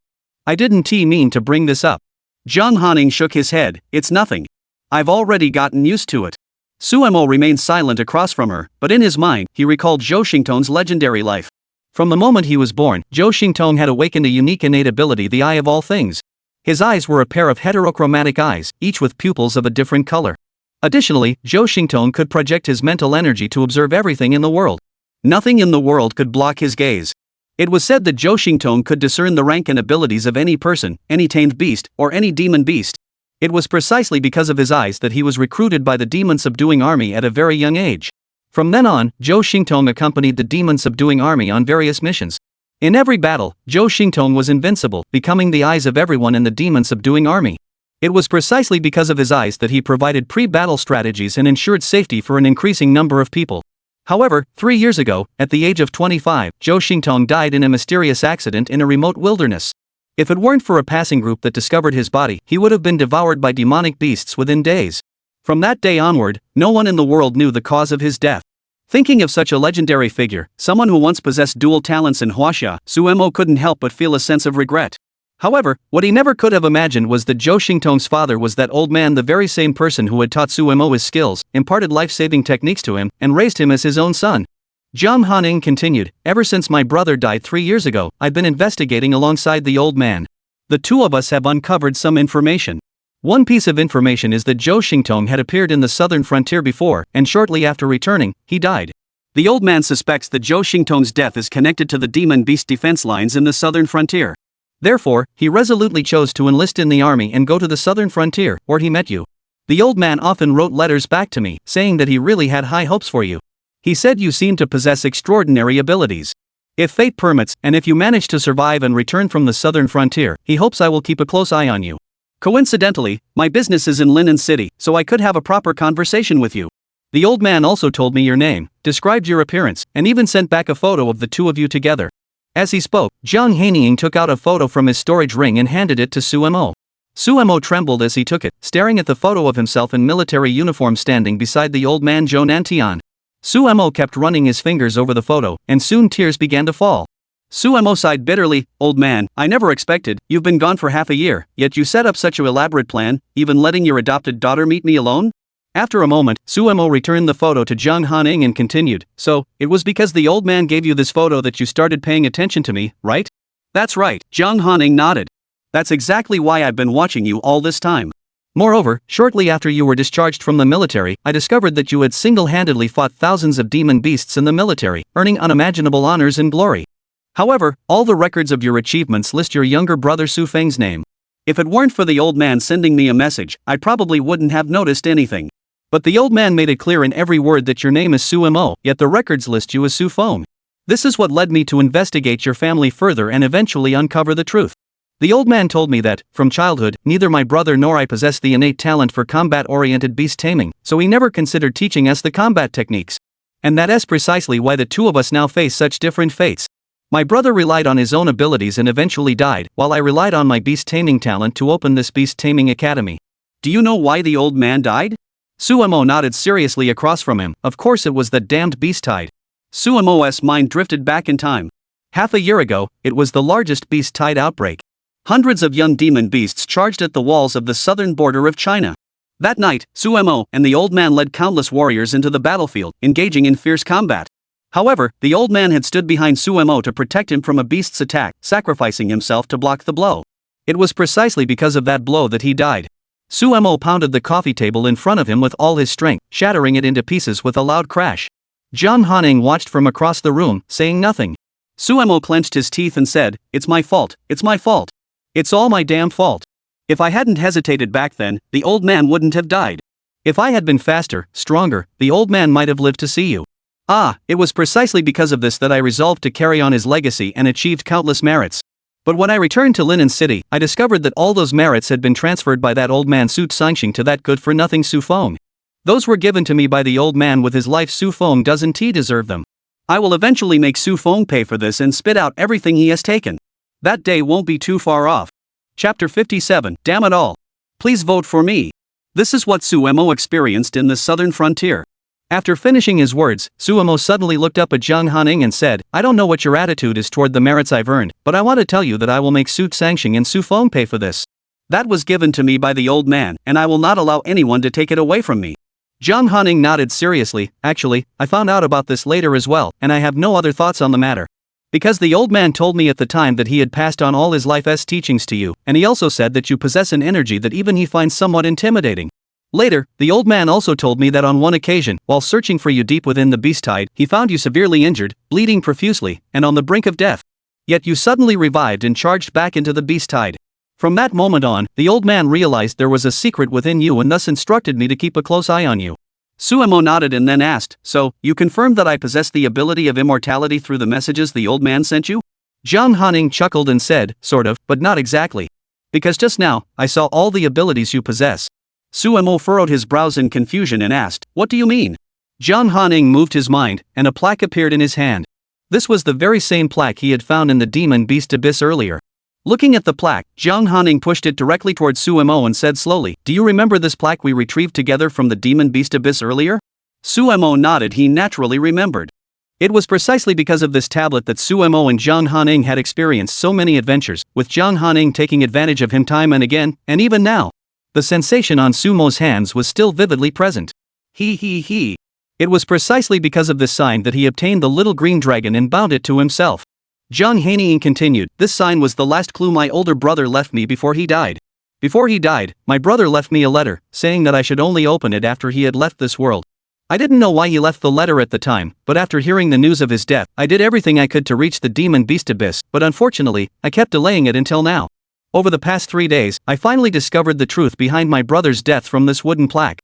I didn't mean to bring this up." Jiang Hanying shook his head, "It's nothing. I've already gotten used to it." Suemo remained silent across from her, but in his mind, he recalled Zhou Xingtong's legendary life. From the moment he was born, Zhou Xingtong had awakened a unique innate ability, the eye of all things. His eyes were a pair of heterochromatic eyes, each with pupils of a different color. Additionally, Zhou Xingtong could project his mental energy to observe everything in the world. Nothing in the world could block his gaze. It was said that Zhou Xingtong could discern the rank and abilities of any person, any tamed beast, or any demon beast. It was precisely because of his eyes that he was recruited by the demon-subduing army at a very young age. From then on, Zhou Xingtong accompanied the demon-subduing army on various missions. In every battle, Zhou Xingtong was invincible, becoming the eyes of everyone in the demon-subduing army. It was precisely because of his eyes that he provided pre-battle strategies and ensured safety for an increasing number of people. However, 3 years ago, at the age of 25, Zhou Xingtong died in a mysterious accident in a remote wilderness. If it weren't for a passing group that discovered his body, he would have been devoured by demonic beasts within days. From that day onward, no one in the world knew the cause of his death. Thinking of such a legendary figure, someone who once possessed dual talents in Huaxia, Suemo couldn't help but feel a sense of regret. However, what he never could have imagined was that Zhou Xingtong's father was that old man, the very same person who had taught Suemo his skills, imparted life-saving techniques to him, and raised him as his own son. Jiang Hanying continued, "Ever since my brother died 3 years ago, I've been investigating alongside the old man. The two of us have uncovered some information. One piece of information is that Zhou Xingtong had appeared in the southern frontier before, and shortly after returning, he died. The old man suspects that Zhou Xingtong's death is connected to the demon beast defense lines in the southern frontier. Therefore, he resolutely chose to enlist in the army and go to the southern frontier, where he met you. The old man often wrote letters back to me, saying that he really had high hopes for you. He said you seem to possess extraordinary abilities. If fate permits, and if you manage to survive and return from the southern frontier, he hopes I will keep a close eye on you. Coincidentally, my business is in Linen City, so I could have a proper conversation with you. The old man also told me your name, described your appearance, and even sent back a photo of the two of you together." As he spoke, Jiang Hanying took out a photo from his storage ring and handed it to Suemo. Suemo trembled as he took it, staring at the photo of himself in military uniform standing beside the old man Zhou Nantian. Suemo kept running his fingers over the photo, and soon tears began to fall. Suemo sighed bitterly. Old man, I never expected, you've been gone for half a year, yet you set up such an elaborate plan, even letting your adopted daughter meet me alone? After a moment, Suemo returned the photo to Jiang Hanying and continued, so, it was because the old man gave you this photo that you started paying attention to me, right? That's right, Jiang Hanying nodded. That's exactly why I've been watching you all this time. Moreover, shortly after you were discharged from the military, I discovered that you had single-handedly fought thousands of demon beasts in the military, earning unimaginable honors and glory. However, all the records of your achievements list your younger brother Xu Feng's name. If it weren't for the old man sending me a message, I probably wouldn't have noticed anything. But the old man made it clear in every word that your name is Suemo, yet the records list you as Xu Feng. This is what led me to investigate your family further and eventually uncover the truth. The old man told me that, from childhood, neither my brother nor I possessed the innate talent for combat-oriented beast taming, so he never considered teaching us the combat techniques. And that is precisely why the two of us now face such different fates. My brother relied on his own abilities and eventually died, while I relied on my beast taming talent to open this beast taming academy. Do you know why the old man died? Suemo nodded seriously across from him. Of course it was that damned beast tide. Suemo's mind drifted back in time. Half a year ago, it was the largest beast tide outbreak. Hundreds of young demon beasts charged at the walls of the southern border of China. That night, Suemo and the old man led countless warriors into the battlefield, engaging in fierce combat. However, the old man had stood behind Suemo to protect him from a beast's attack, sacrificing himself to block the blow. It was precisely because of that blow that he died. Suemo pounded the coffee table in front of him with all his strength, shattering it into pieces with a loud crash. Jiang Hanying watched from across the room, saying nothing. Suemo clenched his teeth and said, "It's my fault, it's my fault. It's all my damn fault. If I hadn't hesitated back then, the old man wouldn't have died. If I had been faster, stronger, the old man might have lived to see you. It was precisely because of this that I resolved to carry on his legacy and achieved countless merits. But when I returned to Linen City, I discovered that all those merits had been transferred by that old man Su Sangxing to that good-for-nothing Xu Feng. Those were given to me by the old man with his life. Xu Feng doesn't deserve them. I will eventually make Xu Feng pay for this and spit out everything he has taken. That day won't be too far off." Chapter 57, Damn it all. Please vote for me. This is what Suemo experienced in the southern frontier. After finishing his words, Suemo suddenly looked up at Jiang Hanying and said, "I don't know what your attitude is toward the merits I've earned, but I want to tell you that I will make Su Sangxing and Xu Feng pay for this. That was given to me by the old man, and I will not allow anyone to take it away from me." Jiang Hanying nodded seriously. "Actually, I found out about this later as well, and I have no other thoughts on the matter. Because the old man told me at the time that he had passed on all his life's teachings to you, and he also said that you possess an energy that even he finds somewhat intimidating. Later, the old man also told me that on one occasion, while searching for you deep within the beast tide, he found you severely injured, bleeding profusely, and on the brink of death. Yet you suddenly revived and charged back into the beast tide. From that moment on, the old man realized there was a secret within you and thus instructed me to keep a close eye on you." Suemo nodded and then asked, "So, you confirmed that I possess the ability of immortality through the messages the old man sent you?" Jiang Hanying chuckled and said, "Sort of, but not exactly. Because just now, I saw all the abilities you possess." Suemo furrowed his brows in confusion and asked, "What do you mean?" Jiang Hanying moved his mind, and a plaque appeared in his hand. This was the very same plaque he had found in the demon beast abyss earlier. Looking at the plaque, Jiang Hanying pushed it directly towards Suemo and said slowly, "Do you remember this plaque we retrieved together from the demon beast abyss earlier?" Suemo nodded. He naturally remembered. It was precisely because of this tablet that Suemo and Jiang Hanying had experienced so many adventures, with Jiang Hanying taking advantage of him time and again, and even now. The sensation on Sumo's hands was still vividly present. He. It was precisely because of this sign that he obtained the little green dragon and bound it to himself. Jiang Hanying continued, "This sign was the last clue my older brother left me before he died. Before he died, my brother left me a letter, saying that I should only open it after he had left this world. I didn't know why he left the letter at the time, but after hearing the news of his death, I did everything I could to reach the demon beast abyss, but unfortunately, I kept delaying it until now. Over the past 3 days, I finally discovered the truth behind my brother's death from this wooden plaque.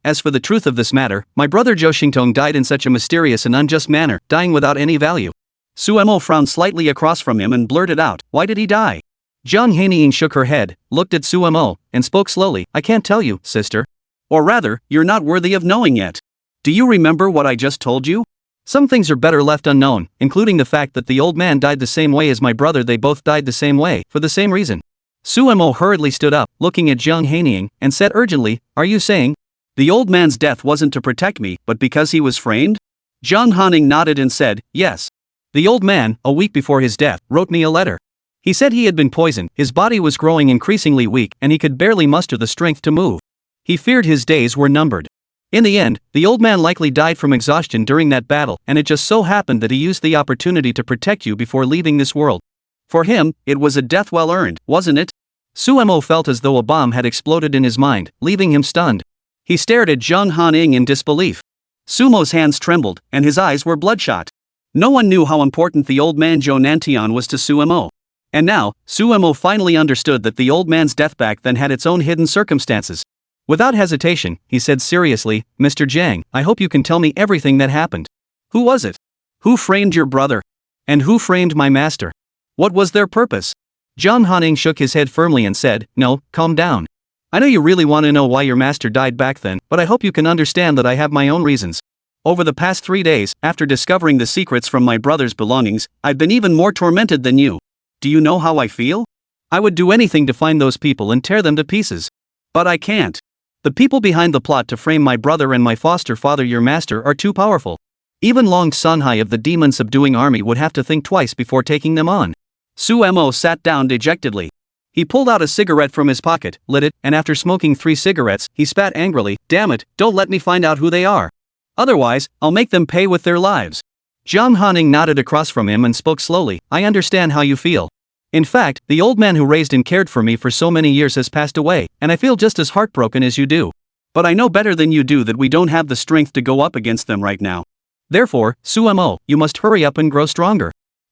As for the truth of this matter, my brother Zhou Xingtong died in such a mysterious and unjust manner, dying without any value." Suemo frowned slightly across from him and blurted out, "Why did he die?" Jiang Hanying shook her head, looked at Suemo, and spoke slowly, "I can't tell you, sister. Or rather, you're not worthy of knowing yet. Do you remember what I just told you? Some things are better left unknown, including the fact that the old man died the same way as my brother. They both died the same way, for the same reason." Suemo hurriedly stood up, looking at Jiang Hanying, and said urgently, "Are you saying the old man's death wasn't to protect me, but because he was framed?" Jiang Hanying nodded and said, "Yes. The old man, a week before his death, wrote me a letter. He said he had been poisoned, his body was growing increasingly weak, and he could barely muster the strength to move. He feared his days were numbered. In the end, the old man likely died from exhaustion during that battle, and it just so happened that he used the opportunity to protect you before leaving this world. For him, it was a death well earned, wasn't it? Suemo felt as though a bomb had exploded in his mind, leaving him stunned. He stared at Jiang Hanying in disbelief. Sumo's hands trembled, and his eyes were bloodshot. No one knew how important the old man Zhou Nantian was to Suemo. And now, Suemo finally understood that the old man's death back then had its own hidden circumstances. Without hesitation, he said seriously, Mr. Jiang, I hope you can tell me everything that happened. Who was it? Who framed your brother? And who framed my master? What was their purpose? Jiang Hanying shook his head firmly and said, No, calm down. I know you really want to know why your master died back then, but I hope you can understand that I have my own reasons. Over the past 3 days, after discovering the secrets from my brother's belongings, I've been even more tormented than you. Do you know how I feel? I would do anything to find those people and tear them to pieces. But I can't. The people behind the plot to frame my brother and my foster father your master are too powerful. Even Long Sunhai of the demon-subduing army would have to think twice before taking them on. Suemo sat down dejectedly. He pulled out a cigarette from his pocket, lit it, and after smoking 3 cigarettes, he spat angrily, Damn it, don't let me find out who they are. Otherwise, I'll make them pay with their lives. Jiang Hanying nodded across from him and spoke slowly, I understand how you feel. In fact, the old man who raised and cared for me for so many years has passed away, and I feel just as heartbroken as you do. But I know better than you do that we don't have the strength to go up against them right now. Therefore, Suemo, you must hurry up and grow stronger.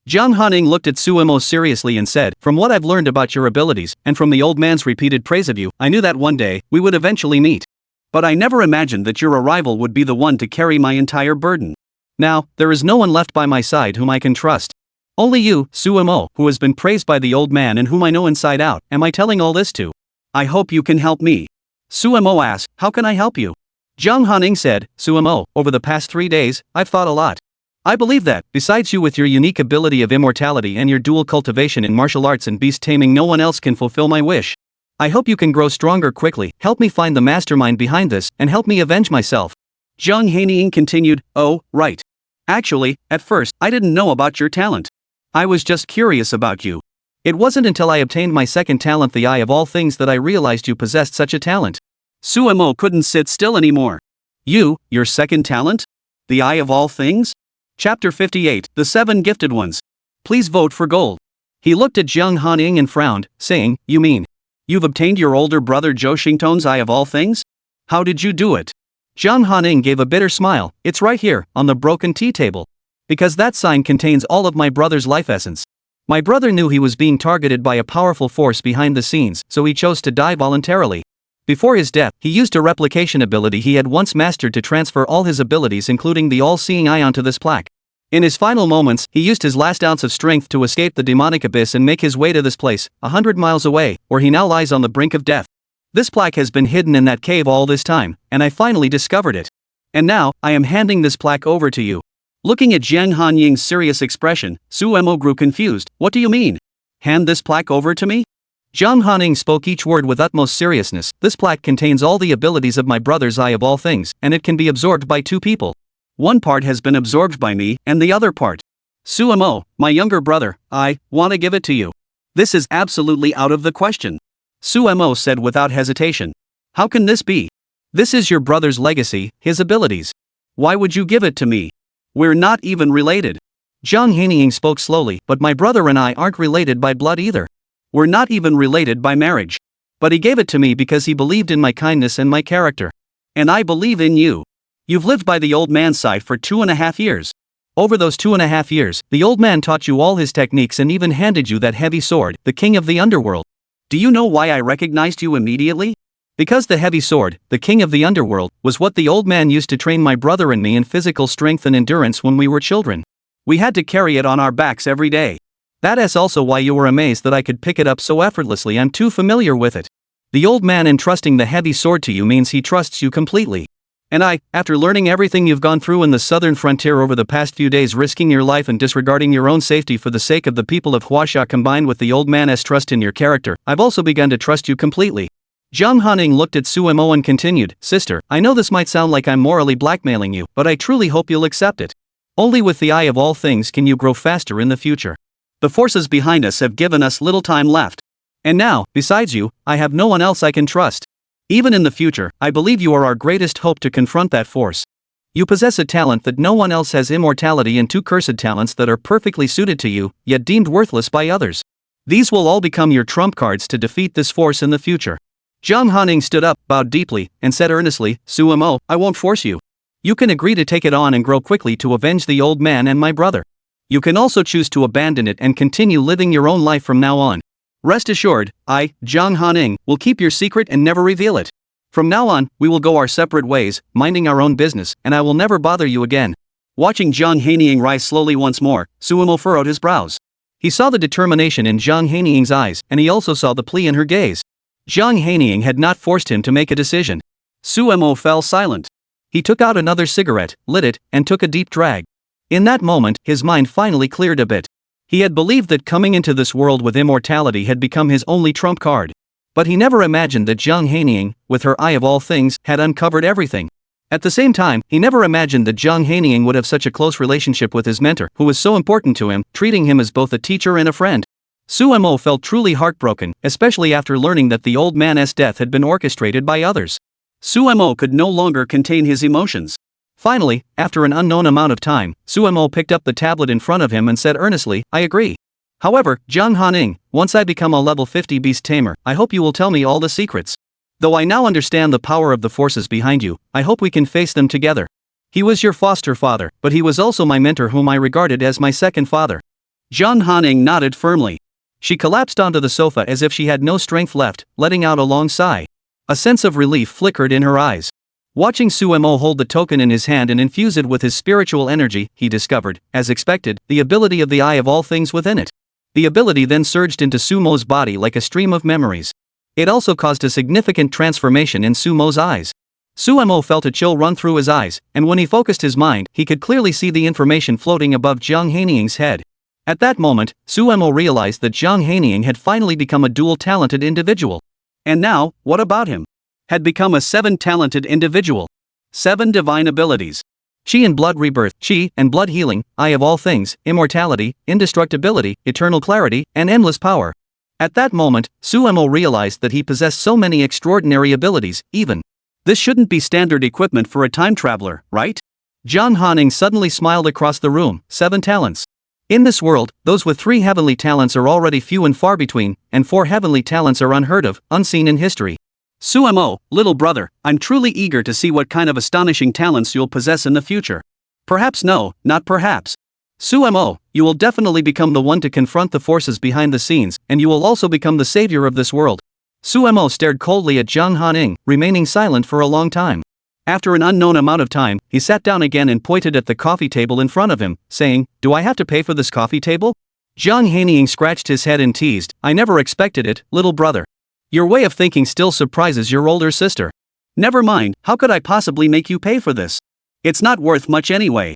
Jiang Hanying looked at Suemo seriously and said, From what I've learned about your abilities, and from the old man's repeated praise of you, I knew that one day, we would eventually meet. But I never imagined that your arrival would be the one to carry my entire burden. Now, there is no one left by my side whom I can trust. Only you, Suemo, who has been praised by the old man and whom I know inside out, am I telling all this to? I hope you can help me. Suemo asked, How can I help you? Jiang Hanying said, Suemo, over the past 3 days, I've thought a lot. I believe that, besides you with your unique ability of immortality and your dual cultivation in martial arts and beast taming, no one else can fulfill my wish. I hope you can grow stronger quickly, help me find the mastermind behind this, and help me avenge myself. Jiang Hanying continued, Oh, right. Actually, at first, I didn't know about your talent. I was just curious about you. It wasn't until I obtained my second talent, the Eye of All Things, that I realized you possessed such a talent. Suemo couldn't sit still anymore. Your second talent? The Eye of All Things? Chapter 58, The 7 Gifted Ones. Please vote for gold. He looked at Jiang Hanying and frowned, saying, You mean, you've obtained your older brother Zhou Xingtong's Eye of All Things? How did you do it? Jiang Hanying gave a bitter smile, It's right here, on the broken tea table. Because that sign contains all of my brother's life essence. My brother knew he was being targeted by a powerful force behind the scenes, so he chose to die voluntarily. Before his death, he used a replication ability he had once mastered to transfer all his abilities, including the all-seeing eye, onto this plaque. In his final moments, he used his last ounce of strength to escape the demonic abyss and make his way to this place, 100 miles away, where he now lies on the brink of death. This plaque has been hidden in that cave all this time, and I finally discovered it. And now, I am handing this plaque over to you. Looking at Jiang Hanying's serious expression, Suemo grew confused. What do you mean? Hand this plaque over to me? Jiang Hanying spoke each word with utmost seriousness. This plaque contains all the abilities of my brother's Eye of All Things, and it can be absorbed by 2 people. One part has been absorbed by me, and the other part. Suemo, my younger brother, I want to give it to you. This is absolutely out of the question. Suemo said without hesitation. How can this be? This is your brother's legacy, his abilities. Why would you give it to me? We're not even related. Jiang Hanying spoke slowly, But my brother and I aren't related by blood either. We're not even related by marriage. But he gave it to me because he believed in my kindness and my character. And I believe in you. You've lived by the old man's side for 2.5 years. Over those 2.5 years, the old man taught you all his techniques and even handed you that heavy sword, the king of the underworld. Do you know why I recognized you immediately? Because the heavy sword, the king of the underworld, was what the old man used to train my brother and me in physical strength and endurance when we were children. We had to carry it on our backs every day. That is also why you were amazed that I could pick it up so effortlessly. I'm too familiar with it. The old man entrusting the heavy sword to you means he trusts you completely. And I, after learning everything you've gone through in the southern frontier over the past few days, risking your life and disregarding your own safety for the sake of the people of Huaxia, combined with the old man's trust in your character, I've also begun to trust you completely. Jiang Hanying looked at Suemo and continued, Sister, I know this might sound like I'm morally blackmailing you, but I truly hope you'll accept it. Only with the eye of all things can you grow faster in the future. The forces behind us have given us little time left. And now, besides you, I have no one else I can trust. Even in the future, I believe you are our greatest hope to confront that force. You possess a talent that no one else has, immortality, and 2 cursed talents that are perfectly suited to you, yet deemed worthless by others. These will all become your trump cards to defeat this force in the future. Jiang Hanying stood up, bowed deeply, and said earnestly, Sumo, I won't force you. You can agree to take it on and grow quickly to avenge the old man and my brother. You can also choose to abandon it and continue living your own life from now on. Rest assured, I, Jiang Hanying, will keep your secret and never reveal it. From now on, we will go our separate ways, minding our own business, and I will never bother you again. Watching Jiang Hanying rise slowly once more, Sumo furrowed his brows. He saw the determination in Jiang Hanying's eyes, and he also saw the plea in her gaze. Jiang Hanying had not forced him to make a decision. Sumo fell silent. He took out another cigarette, lit it, and took a deep drag. In that moment, his mind finally cleared a bit. He had believed that coming into this world with immortality had become his only trump card. But he never imagined that Jiang Hanying, with her eye of all things, had uncovered everything. At the same time, he never imagined that Jiang Hanying would have such a close relationship with his mentor, who was so important to him, treating him as both a teacher and a friend. Sumo felt truly heartbroken, especially after learning that the old man's death had been orchestrated by others. Sumo could no longer contain his emotions. Finally, after an unknown amount of time, Sumo picked up the tablet in front of him and said earnestly, I agree. However, Jiang Hanying, once I become a level 50 beast tamer, I hope you will tell me all the secrets. Though I now understand the power of the forces behind you, I hope we can face them together. He was your foster father, but he was also my mentor whom I regarded as my second father. Jiang Hanying nodded firmly. She collapsed onto the sofa as if she had no strength left, letting out a long sigh. A sense of relief flickered in her eyes. Watching Sumo hold the token in his hand and infuse it with his spiritual energy, he discovered, as expected, the ability of the eye of all things within it. The ability then surged into Sumo's body like a stream of memories. It also caused a significant transformation in Sumo's eyes. Sumo felt a chill run through his eyes, and when he focused his mind, he could clearly see the information floating above Jiang Hanying's head. At that moment, Sumo realized that Jiang Hanying had finally become a dual-talented individual. And now, what about him? Had become a 7-talented individual. 7 divine abilities. Chi and blood rebirth, chi and blood healing, eye of all things, immortality, indestructibility, eternal clarity, and endless power. At that moment, Sumo realized that he possessed so many extraordinary abilities, even. This shouldn't be standard equipment for a time traveler, right? Jiang Hanying suddenly smiled across the room, 7 talents. In this world, those with 3 heavenly talents are already few and far between, and 4 heavenly talents are unheard of, unseen in history. Sumo, little brother, I'm truly eager to see what kind of astonishing talents you'll possess in the future. Perhaps no, not perhaps. Sumo, you will definitely become the one to confront the forces behind the scenes, and you will also become the savior of this world. Sumo stared coldly at Jiang Hanying, remaining silent for a long time. After an unknown amount of time, he sat down again and pointed at the coffee table in front of him, saying, Do I have to pay for this coffee table? Jiang Hanying scratched his head and teased, I never expected it, little brother. Your way of thinking still surprises your older sister. Never mind, how could I possibly make you pay for this? It's not worth much anyway.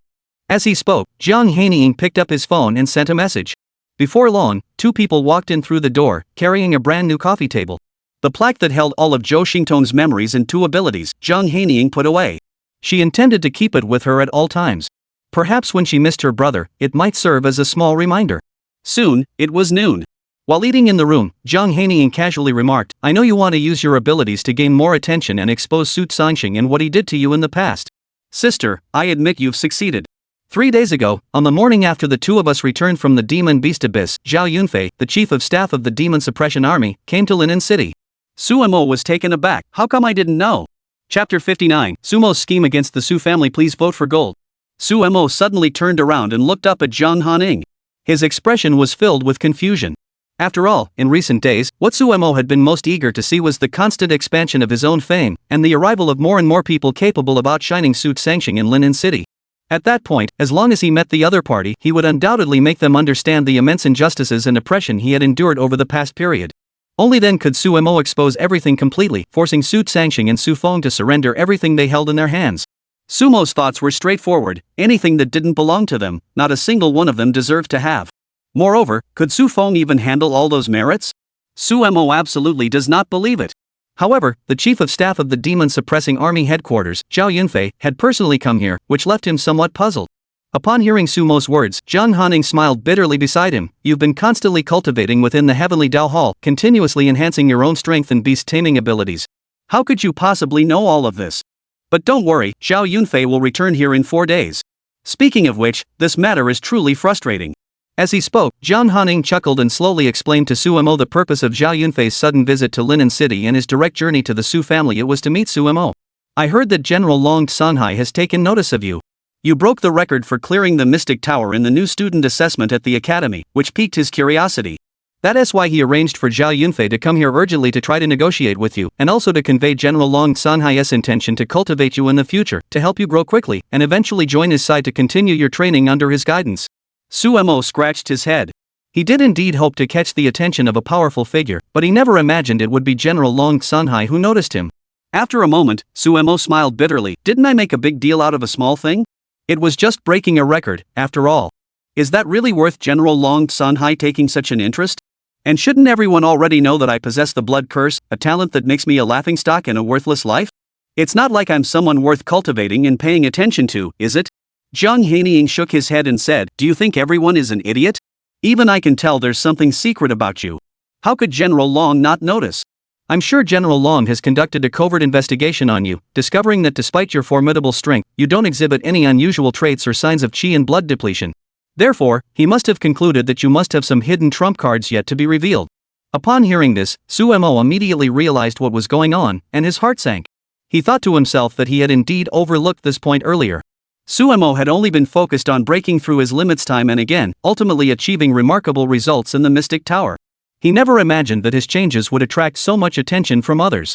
As he spoke, Jiang Hanying picked up his phone and sent a message. Before long, 2 people walked in through the door, carrying a brand new coffee table. The plaque that held all of Zhou Xingtong's memories and 2 abilities, Jiang Hanying put away. She intended to keep it with her at all times. Perhaps when she missed her brother, it might serve as a small reminder. Soon, it was noon. While eating in the room, Jiang Hanying casually remarked, I know you want to use your abilities to gain more attention and expose Su Sanxing and what he did to you in the past. Sister, I admit you've succeeded. 3 days ago, on the morning after the 2 of us returned from the Demon Beast Abyss, Zhao Yunfei, the chief of staff of the Demon Suppression Army, came to Lin City. Sumo was taken aback. How come I didn't know? Chapter 59, Sumo's scheme against the Su family. Please vote for gold. Sumo suddenly turned around and looked up at Jiang Hanying. His expression was filled with confusion. After all, in recent days, what Sumo had been most eager to see was the constant expansion of his own fame, and the arrival of more and more people capable of outshining Su Sanxing in Lin City. At that point, as long as he met the other party, he would undoubtedly make them understand the immense injustices and oppression he had endured over the past period. Only then could Sumo expose everything completely, forcing Su Sanxing and Su Feng to surrender everything they held in their hands. Sumo's thoughts were straightforward, anything that didn't belong to them, not a single one of them deserved to have. Moreover, could Su Feng even handle all those merits? Sumo absolutely does not believe it. However, the chief of staff of the Demon Suppressing Army headquarters, Zhao Yunfei, had personally come here, which left him somewhat puzzled. Upon hearing Sumo's words, Jiang Hanying smiled bitterly beside him. You've been constantly cultivating within the heavenly Dao Hall, continuously enhancing your own strength and beast taming abilities. How could you possibly know all of this? But don't worry, Zhao Yunfei will return here in 4 days. Speaking of which, this matter is truly frustrating. As he spoke, Jiang Hanying chuckled and slowly explained to Sumo the purpose of Zhao Yunfei's sudden visit to Linen City and his direct journey to the Su family. It was to meet Sumo. I heard that General Long Sanhai has taken notice of you. You broke the record for clearing the Mystic Tower in the new student assessment at the academy, which piqued his curiosity. That is why he arranged for Zhao Yunfei to come here urgently to try to negotiate with you, and also to convey General Long Sanhai's intention to cultivate you in the future, to help you grow quickly, and eventually join his side to continue your training under his guidance. Sumo scratched his head. He did indeed hope to catch the attention of a powerful figure, but he never imagined it would be General Long Sanhai who noticed him. After a moment, Sumo smiled bitterly. Didn't I make a big deal out of a small thing? It was just breaking a record, after all. Is that really worth General Long Sanhai taking such an interest? And shouldn't everyone already know that I possess the blood curse, a talent that makes me a laughingstock in a worthless life? It's not like I'm someone worth cultivating and paying attention to, is it? Jiang Hanying shook his head and said, do you think everyone is an idiot? Even I can tell there's something secret about you. How could General Long not notice? I'm sure General Long has conducted a covert investigation on you, discovering that despite your formidable strength, you don't exhibit any unusual traits or signs of qi and blood depletion. Therefore, he must have concluded that you must have some hidden trump cards yet to be revealed. Upon hearing this, Sumo immediately realized what was going on, and his heart sank. He thought to himself that he had indeed overlooked this point earlier. Sumo had only been focused on breaking through his limits time and again, ultimately achieving remarkable results in the Mystic Tower. He never imagined that his changes would attract so much attention from others.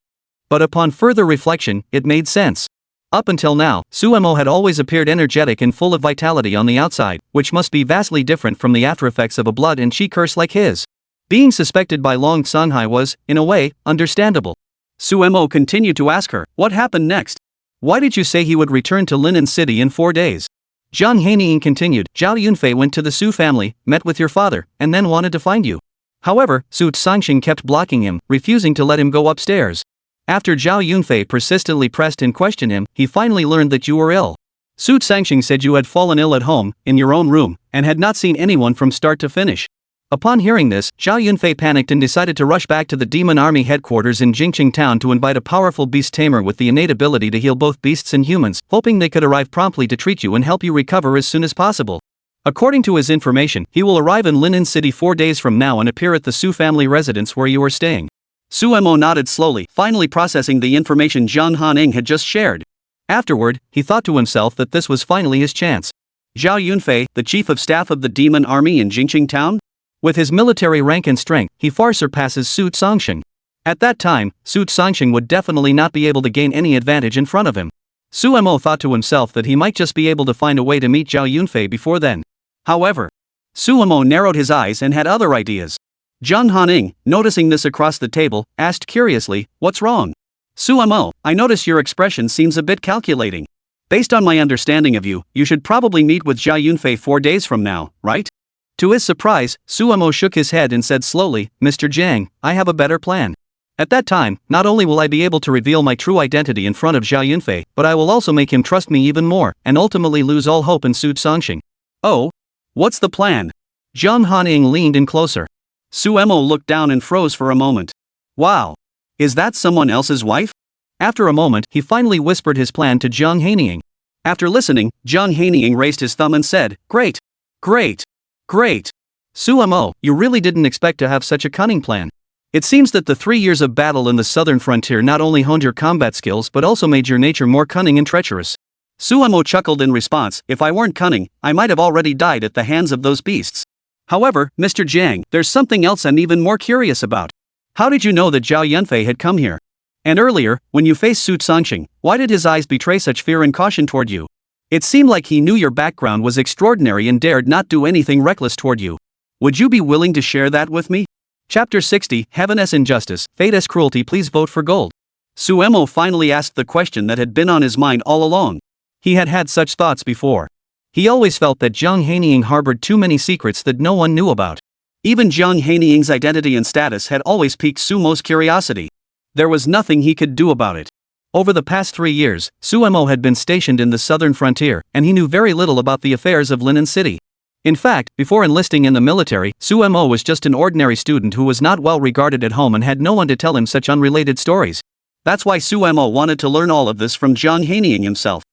But upon further reflection, it made sense. Up until now, Sumo had always appeared energetic and full of vitality on the outside, which must be vastly different from the aftereffects of a blood and qi curse like his. Being suspected by Long Sanhai was, in a way, understandable. Sumo continued to ask her, what happened next? Why did you say he would return to Linen City in 4 days? Jiang Hanying continued, Zhao Yunfei went to the Su family, met with your father, and then wanted to find you. However, Su Sangxing kept blocking him, refusing to let him go upstairs. After Zhao Yunfei persistently pressed and questioned him, he finally learned that you were ill. Su Sangxing said you had fallen ill at home, in your own room, and had not seen anyone from start to finish. Upon hearing this, Zhao Yunfei panicked and decided to rush back to the demon army headquarters in Jingqing town to invite a powerful beast tamer with the innate ability to heal both beasts and humans, hoping they could arrive promptly to treat you and help you recover as soon as possible. According to his information, he will arrive in Linen City 4 days from now and appear at the Su family residence where you are staying. Sumo nodded slowly, finally processing the information Jiang Hanying had just shared. Afterward, he thought to himself that this was finally his chance. Zhao Yunfei, the chief of staff of the demon army in Jingqing town? With his military rank and strength, he far surpasses Su Sangxing. At that time, Su Sangxing would definitely not be able to gain any advantage in front of him. Sumo thought to himself that he might just be able to find a way to meet Zhao Yunfei before then. However, Sumo narrowed his eyes and had other ideas. Jiang Hanying, noticing this across the table, asked curiously, what's wrong? Sumo, I notice your expression seems a bit calculating. Based on my understanding of you, you should probably meet with Zhao Yunfei 4 days from now, right? To his surprise, Sumo shook his head and said slowly, Mr. Jiang, I have a better plan. At that time, not only will I be able to reveal my true identity in front of Zhao Yunfei, but I will also make him trust me even more, and ultimately lose all hope in Su Sangxing. Oh? What's the plan? Jiang Hanying leaned in closer. Sumo looked down and froze for a moment. Wow. Is that someone else's wife? After a moment, he finally whispered his plan to Jiang Hanying. After listening, Jiang Hanying raised his thumb and said, Great. Great. Great. Sumo, you really didn't expect to have such a cunning plan. It seems that the 3 years of battle in the southern frontier not only honed your combat skills but also made your nature more cunning and treacherous. Sumo chuckled in response, if I weren't cunning, I might have already died at the hands of those beasts. However, Mr. Jiang, there's something else I'm even more curious about. How did you know that Zhao Yunfei had come here? And earlier, when you faced Su Sangxing, why did his eyes betray such fear and caution toward you? It seemed like he knew your background was extraordinary and dared not do anything reckless toward you. Would you be willing to share that with me? Chapter 60, Heaven S Injustice, Fate S Cruelty. Please vote for gold. Sumo finally asked the question that had been on his mind all along. He had had such thoughts before. He always felt that Jiang Hanying harbored too many secrets that no one knew about. Even Jiang Hanying's identity and status had always piqued Sumo's curiosity. There was nothing he could do about it. Over the past 3 years, Suemo had been stationed in the southern frontier, and he knew very little about the affairs of Linen City. In fact, before enlisting in the military, Suemo was just an ordinary student who was not well regarded at home and had no one to tell him such unrelated stories. That's why Suemo wanted to learn all of this from Jiang Hanying himself.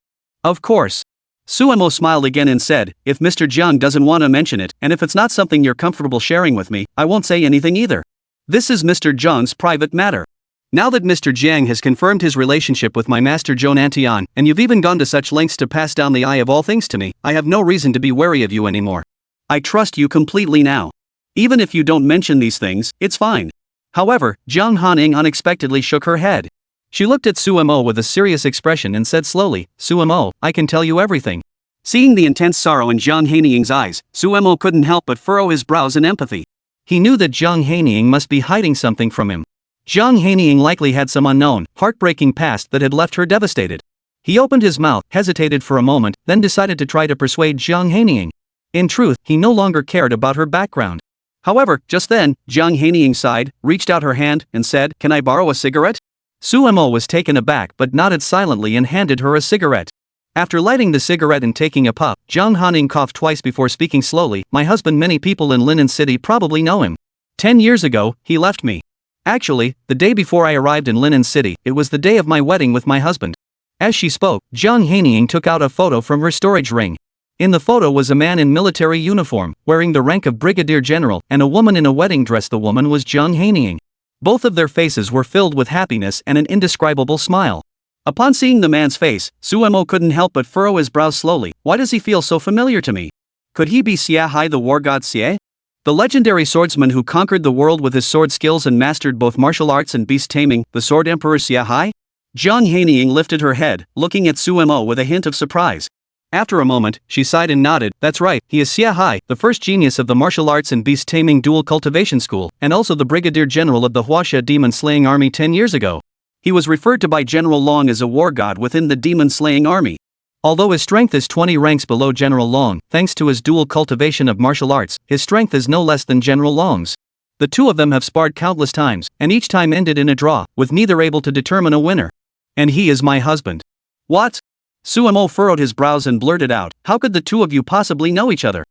Of course. Suemo smiled again and said, if Mr. Jiang doesn't want to mention it, and if it's not something you're comfortable sharing with me, I won't say anything either. This is Mr. Jiang's private matter. Now that Mr. Jiang has confirmed his relationship with my master Joan Antion, and you've even gone to such lengths to pass down the eye of all things to me, I have no reason to be wary of you anymore. I trust you completely now. Even if you don't mention these things, it's fine. However, Jiang Hanying unexpectedly shook her head. She looked at Suemo with a serious expression and said slowly, Suemo, I can tell you everything. Seeing the intense sorrow in Jiang Hanying's eyes, Suemo couldn't help but furrow his brows in empathy. He knew that Jiang Hanying must be hiding something from him. Jiang Hanying likely had some unknown, heartbreaking past that had left her devastated. He opened his mouth, hesitated for a moment, then decided to try to persuade Jiang Hanying. In truth, he no longer cared about her background. However, just then, Jiang Hanying sighed, reached out her hand, and said, Can I borrow a cigarette? Suemo was taken aback but nodded silently and handed her a cigarette. After lighting the cigarette and taking a puff, Jiang Hanying coughed twice before speaking slowly, My husband, many people in Linen City probably know him. 10 years ago, he left me. Actually, the day before I arrived in Linen City, it was the day of my wedding with my husband. As she spoke, Jiang Hanying took out a photo from her storage ring. In the photo was a man in military uniform, wearing the rank of brigadier general, and a woman in a wedding dress. The woman was Jiang Hanying. Both of their faces were filled with happiness and an indescribable smile. Upon seeing the man's face, Suemo couldn't help but furrow his brows slowly. Why does he feel so familiar to me? Could he be Xia Hai, the war god Xie? The legendary swordsman who conquered the world with his sword skills and mastered both martial arts and beast taming, the sword emperor Xia Hai? Jiang Hanying lifted her head, looking at Suemo with a hint of surprise. After a moment, she sighed and nodded. That's right, he is Xia Hai, the first genius of the martial arts and beast taming dual cultivation school, and also the brigadier general of the Huaxia demon slaying army 10 years ago. He was referred to by General Long as a war god within the demon slaying army. Although his strength is 20 ranks below General Long, thanks to his dual cultivation of martial arts, his strength is no less than General Long's. The two of them have sparred countless times, and each time ended in a draw, with neither able to determine a winner. And he is my husband. What? Suemo furrowed his brows and blurted out, How could the two of you possibly know each other?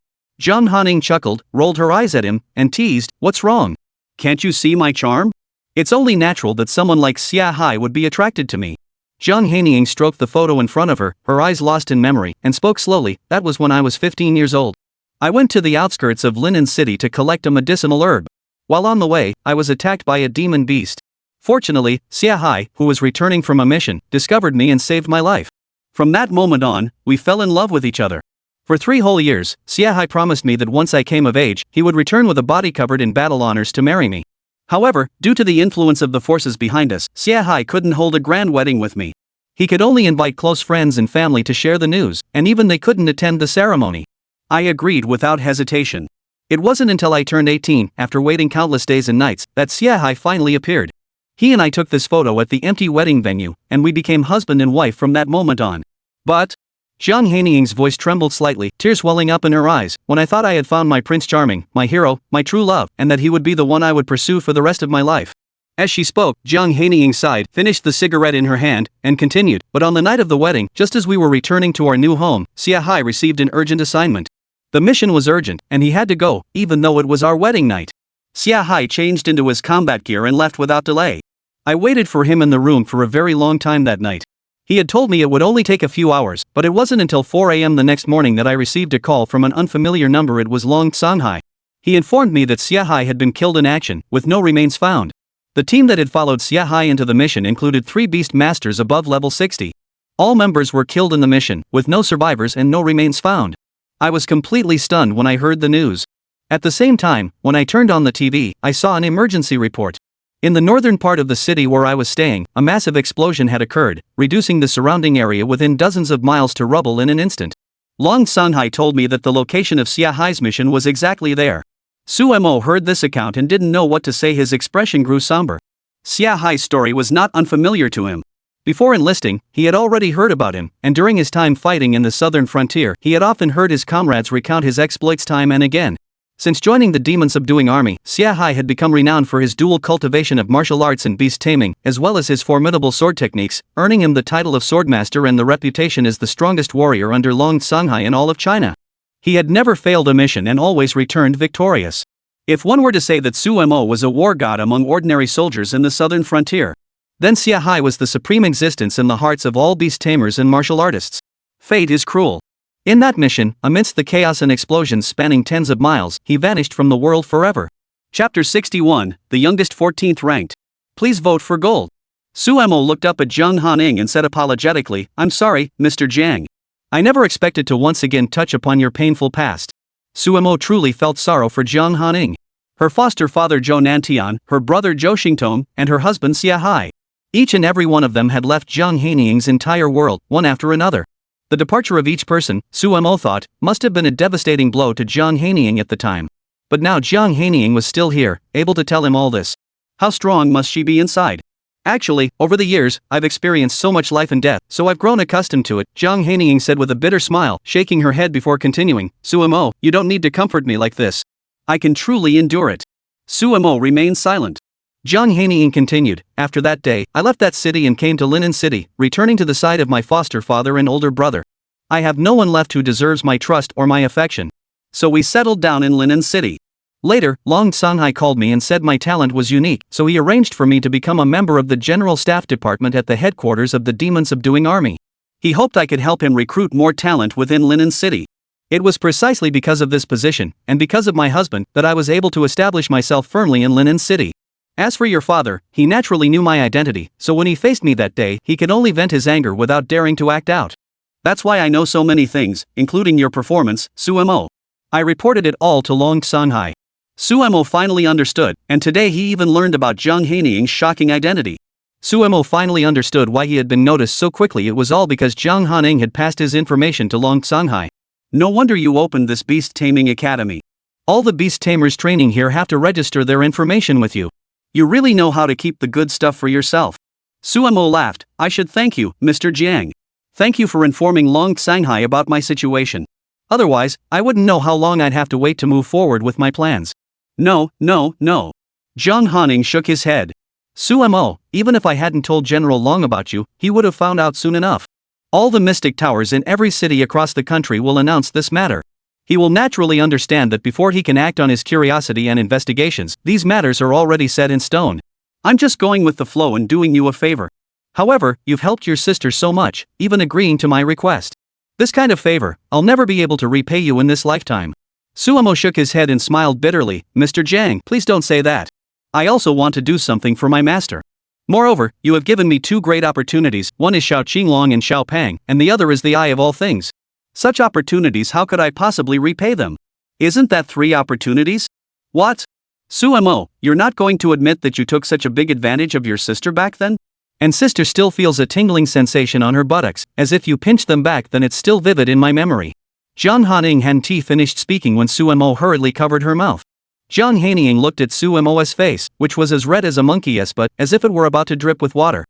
Jiang Hanying chuckled, rolled her eyes at him, and teased, What's wrong? Can't you see my charm? It's only natural that someone like Xia Hai would be attracted to me. Jiang Hanying stroked the photo in front of her, her eyes lost in memory, and spoke slowly, That was when I was 15 years old. I went to the outskirts of Linen City to collect a medicinal herb. While on the way, I was attacked by a demon beast. Fortunately, Xia Hai, who was returning from a mission, discovered me and saved my life. From that moment on, we fell in love with each other. For 3 whole years, Xia Hai promised me that once I came of age, he would return with a body covered in battle honors to marry me. However, due to the influence of the forces behind us, Xia Hai couldn't hold a grand wedding with me. He could only invite close friends and family to share the news, and even they couldn't attend the ceremony. I agreed without hesitation. It wasn't until I turned 18, after waiting countless days and nights, that Xia Hai finally appeared. He and I took this photo at the empty wedding venue, and we became husband and wife from that moment on. But, Jiang Hanying's voice trembled slightly, tears welling up in her eyes, when I thought I had found my Prince Charming, my hero, my true love, and that he would be the one I would pursue for the rest of my life. As she spoke, Jiang Hanying sighed, finished the cigarette in her hand, and continued, But on the night of the wedding, just as we were returning to our new home, Xia Hai received an urgent assignment. The mission was urgent, and he had to go, even though it was our wedding night. Xia Hai changed into his combat gear and left without delay. I waited for him in the room for a very long time that night. He had told me it would only take a few hours, but it wasn't until 4 a.m. the next morning that I received a call from an unfamiliar number. It was Long Sanghai. He informed me that Xia Hai had been killed in action, with no remains found. The team that had followed Xia Hai into the mission included 3 beast masters above level 60. All members were killed in the mission, with no survivors and no remains found. I was completely stunned when I heard the news. At the same time, when I turned on the TV, I saw an emergency report. In the northern part of the city where I was staying, a massive explosion had occurred, reducing the surrounding area within dozens of miles to rubble in an instant. Long Sanghai told me that the location of Xia Hai's mission was exactly there. Suemo heard this account and didn't know what to say. His expression grew somber. Xia Hai's story was not unfamiliar to him. Before enlisting, he had already heard about him, and during his time fighting in the southern frontier, he had often heard his comrades recount his exploits time and again. Since joining the demon-subduing army, Xia Hai had become renowned for his dual cultivation of martial arts and beast taming, as well as his formidable sword techniques, earning him the title of swordmaster and the reputation as the strongest warrior under Long Songhai in all of China. He had never failed a mission and always returned victorious. If one were to say that Su Mo was a war god among ordinary soldiers in the southern frontier, then Xia Hai was the supreme existence in the hearts of all beast tamers and martial artists. Fate is cruel. In that mission, amidst the chaos and explosions spanning tens of miles, he vanished from the world forever. Chapter 61, the youngest 14th ranked. Please vote for gold. Su Mo looked up at Jiang Hanying and said apologetically, "I'm sorry, Mr. Jiang. I never expected to once again touch upon your painful past." Su Mo truly felt sorrow for Jiang Hanying. Her foster father Zhou Nantian, her brother Zhou Xingtong, and her husband Xia Hai. Each and every one of them had left Jiang Hanying's entire world, one after another. The departure of each person, Su Mo thought, must have been a devastating blow to Jiang Hanying at the time. But now Jiang Hanying was still here, able to tell him all this. How strong must she be inside? Actually, over the years, I've experienced so much life and death, so I've grown accustomed to it, Jiang Hanying said with a bitter smile, shaking her head before continuing. Su Mo, you don't need to comfort me like this. I can truly endure it. Su Mo remained silent. Jiang Hanying continued, after that day, I left that city and came to Linen City, returning to the side of my foster father and older brother. I have no one left who deserves my trust or my affection. So we settled down in Linen City. Later, Long Songhai called me and said my talent was unique, so he arranged for me to become a member of the General Staff Department at the headquarters of the demon-subduing army. He hoped I could help him recruit more talent within Linen City. It was precisely because of this position, and because of my husband, that I was able to establish myself firmly in Linen City. As for your father, he naturally knew my identity, so when he faced me that day, he could only vent his anger without daring to act out. That's why I know so many things, including your performance, Su Mo. I reported it all to Long Songhai. Su Mo finally understood, and today he even learned about Jiang Hanying's shocking identity. Su Mo finally understood why he had been noticed so quickly. It was all because Jiang Hanying had passed his information to Long Songhai. No wonder you opened this beast taming academy. All the beast tamers training here have to register their information with you. You really know how to keep the good stuff for yourself. Su Mo laughed. I should thank you, Mr. Jiang. Thank you for informing Long Songhai about my situation. Otherwise, I wouldn't know how long I'd have to wait to move forward with my plans. No. Jiang Hanying shook his head. Su Mo, even if I hadn't told General Long about you, he would have found out soon enough. All the mystic towers in every city across the country will announce this matter. He will naturally understand that before he can act on his curiosity and investigations, these matters are already set in stone. I'm just going with the flow and doing you a favor. However, you've helped your sister so much, even agreeing to my request. This kind of favor, I'll never be able to repay you in this lifetime. Su Mo shook his head and smiled bitterly. Mr. Jiang, please don't say that. I also want to do something for my master. Moreover, you have given me two great opportunities, one is Shao Qinglong and Shao Pang, and the other is the eye of all things. Such opportunities, how could I possibly repay them? Isn't that 3 opportunities? What? Su Mo, you're not going to admit that you took such a big advantage of your sister back then? And sister still feels a tingling sensation on her buttocks, as if you pinched them back, then it's still vivid in my memory. Jiang Hanying hadn't finished speaking when Su Mo hurriedly covered her mouth. Jiang Hanying looked at Su Mo's face, which was as red as a monkey's but as if it were about to drip with water.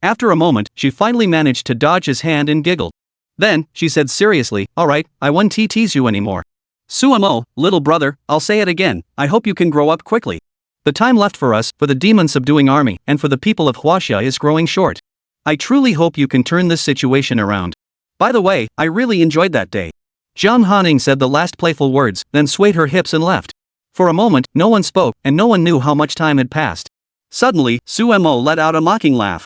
After a moment, she finally managed to dodge his hand and giggled. Then, she said seriously, alright, I won't tease you anymore. Su Mo, little brother, I'll say it again, I hope you can grow up quickly. The time left for us, for the demon-subduing army, and for the people of Huaxia is growing short. I truly hope you can turn this situation around. By the way, I really enjoyed that day. Jiang Hanying said the last playful words, then swayed her hips and left. For a moment, no one spoke, and no one knew how much time had passed. Suddenly, Su Mo let out a mocking laugh.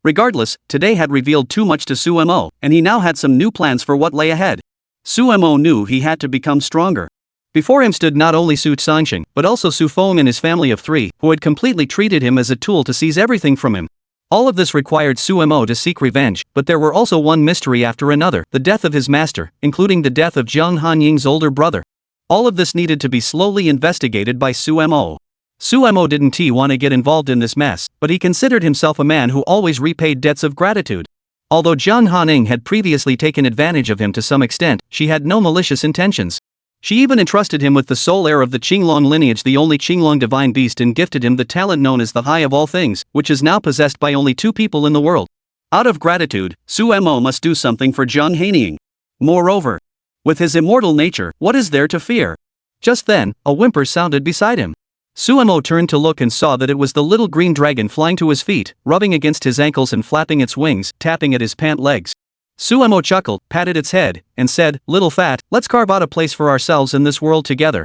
Regardless, today had revealed too much to Su Mo, and he now had some new plans for what lay ahead. Su Mo knew he had to become stronger. Before him stood not only Su Changxing, but also Su Feng and his family of 3, who had completely treated him as a tool to seize everything from him. All of this required Su Mo to seek revenge, but there were also one mystery after another, the death of his master, including the death of Jiang Hanying's older brother. All of this needed to be slowly investigated by Su Mo. Su Mo didn't want to get involved in this mess, but he considered himself a man who always repaid debts of gratitude. Although Jiang Hanying had previously taken advantage of him to some extent, she had no malicious intentions. She even entrusted him with the sole heir of the Qinglong lineage, the only Qinglong divine beast, and gifted him the talent known as the Eye of all things, which is now possessed by only 2 people in the world. Out of gratitude, Su Mo must do something for Jiang Hanying. Moreover, with his immortal nature, what is there to fear? Just then, a whimper sounded beside him. Suemo turned to look and saw that it was the little green dragon flying to his feet, rubbing against his ankles and flapping its wings, tapping at his pant legs. Suemo chuckled, patted its head, and said, "Little fat, let's carve out a place for ourselves in this world together.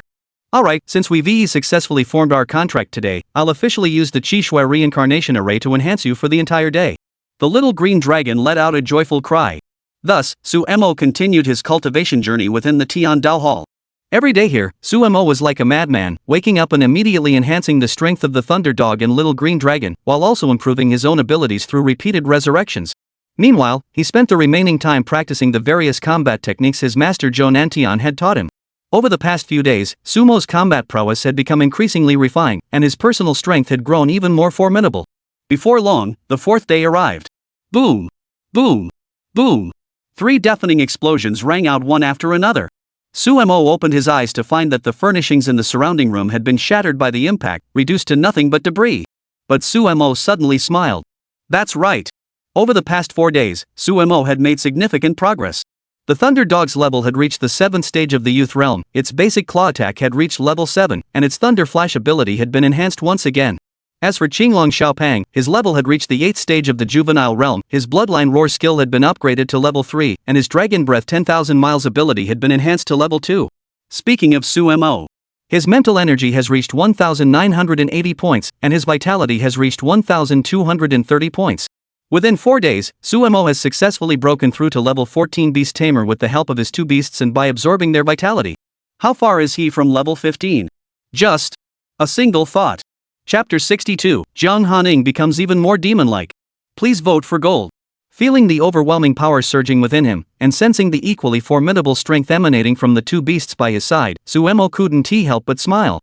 Alright, since we've successfully formed our contract today, I'll officially use the Qi Shui reincarnation array to enhance you for the entire day." The little green dragon let out a joyful cry. Thus, Suemo continued his cultivation journey within the Tiandao Hall. Every day here, Suemo was like a madman, waking up and immediately enhancing the strength of the Thunder Dog and Little Green Dragon, while also improving his own abilities through repeated resurrections. Meanwhile, he spent the remaining time practicing the various combat techniques his master Zhou Nantian had taught him. Over the past few days, Sumo's combat prowess had become increasingly refined, and his personal strength had grown even more formidable. Before long, the fourth day arrived. Boom! Boom! Boom! 3 deafening explosions rang out one after another. Suemo opened his eyes to find that the furnishings in the surrounding room had been shattered by the impact, reduced to nothing but debris. But Suemo suddenly smiled. That's right. Over the past 4 days, Suemo had made significant progress. The Thunder Dog's level had reached the 7th stage of the Youth Realm, its basic claw attack had reached level 7, and its Thunder Flash ability had been enhanced once again. As for Qinglong Xiaopang, his level had reached the 8th stage of the Juvenile Realm, his Bloodline Roar skill had been upgraded to level 3, and his Dragon Breath 10,000 miles ability had been enhanced to level 2. Speaking of Suemo, his mental energy has reached 1,980 points, and his vitality has reached 1,230 points. Within 4 days, Suemo has successfully broken through to level 14 Beast Tamer with the help of his 2 beasts and by absorbing their vitality. How far is he from level 15? Just a single thought. Chapter 62, Jiang Hanying becomes even more demon-like. Please vote for gold. Feeling the overwhelming power surging within him, and sensing the equally formidable strength emanating from the 2 beasts by his side, Suemo couldn't help but smile.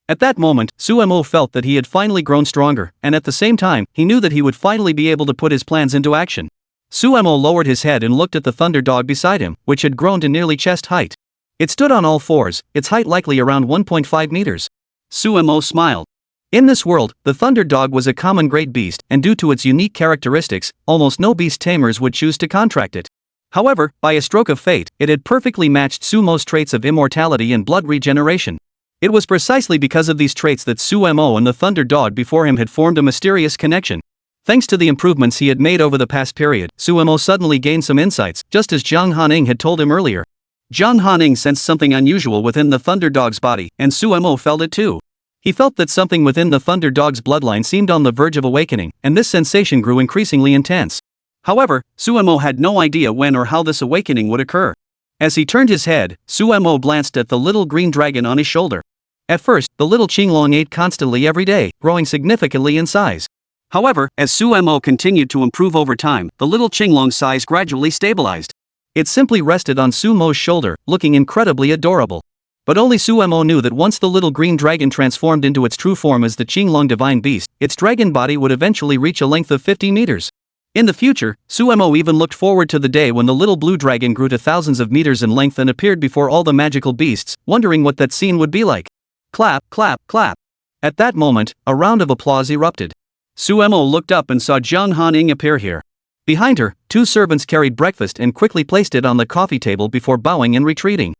At that moment, Suemo felt that he had finally grown stronger, and at the same time, he knew that he would finally be able to put his plans into action. Suemo lowered his head and looked at the Thunder Dog beside him, which had grown to nearly chest height. It stood on all fours, its height likely around 1.5 meters. Suemo smiled. In this world, the Thunder Dog was a common great beast, and due to its unique characteristics, almost no beast tamers would choose to contract it. However, by a stroke of fate, it had perfectly matched Sumo's traits of immortality and blood regeneration. It was precisely because of these traits that Suemo and the Thunder Dog before him had formed a mysterious connection. Thanks to the improvements he had made over the past period, Suemo suddenly gained some insights, just as Jiang Hanying had told him earlier. Jiang Hanying sensed something unusual within the Thunder Dog's body, and Suemo felt it too. He felt that something within the Thunder Dog's bloodline seemed on the verge of awakening, and this sensation grew increasingly intense. However, Suemo had no idea when or how this awakening would occur. As he turned his head, Suemo glanced at the little green dragon on his shoulder. At first, the little Qinglong ate constantly every day, growing significantly in size. However, as Suemo continued to improve over time, the little Qinglong's size gradually stabilized. It simply rested on Sumo's shoulder, looking incredibly adorable. But only Suemo knew that once the little green dragon transformed into its true form as the Qinglong Divine Beast, its dragon body would eventually reach a length of 50 meters. In the future, Suemo even looked forward to the day when the little blue dragon grew to thousands of meters in length and appeared before all the magical beasts, wondering what that scene would be like. Clap, clap, clap. At that moment, a round of applause erupted. Suemo looked up and saw Jiang Hanying appear here. Behind her, 2 servants carried breakfast and quickly placed it on the coffee table before bowing and retreating.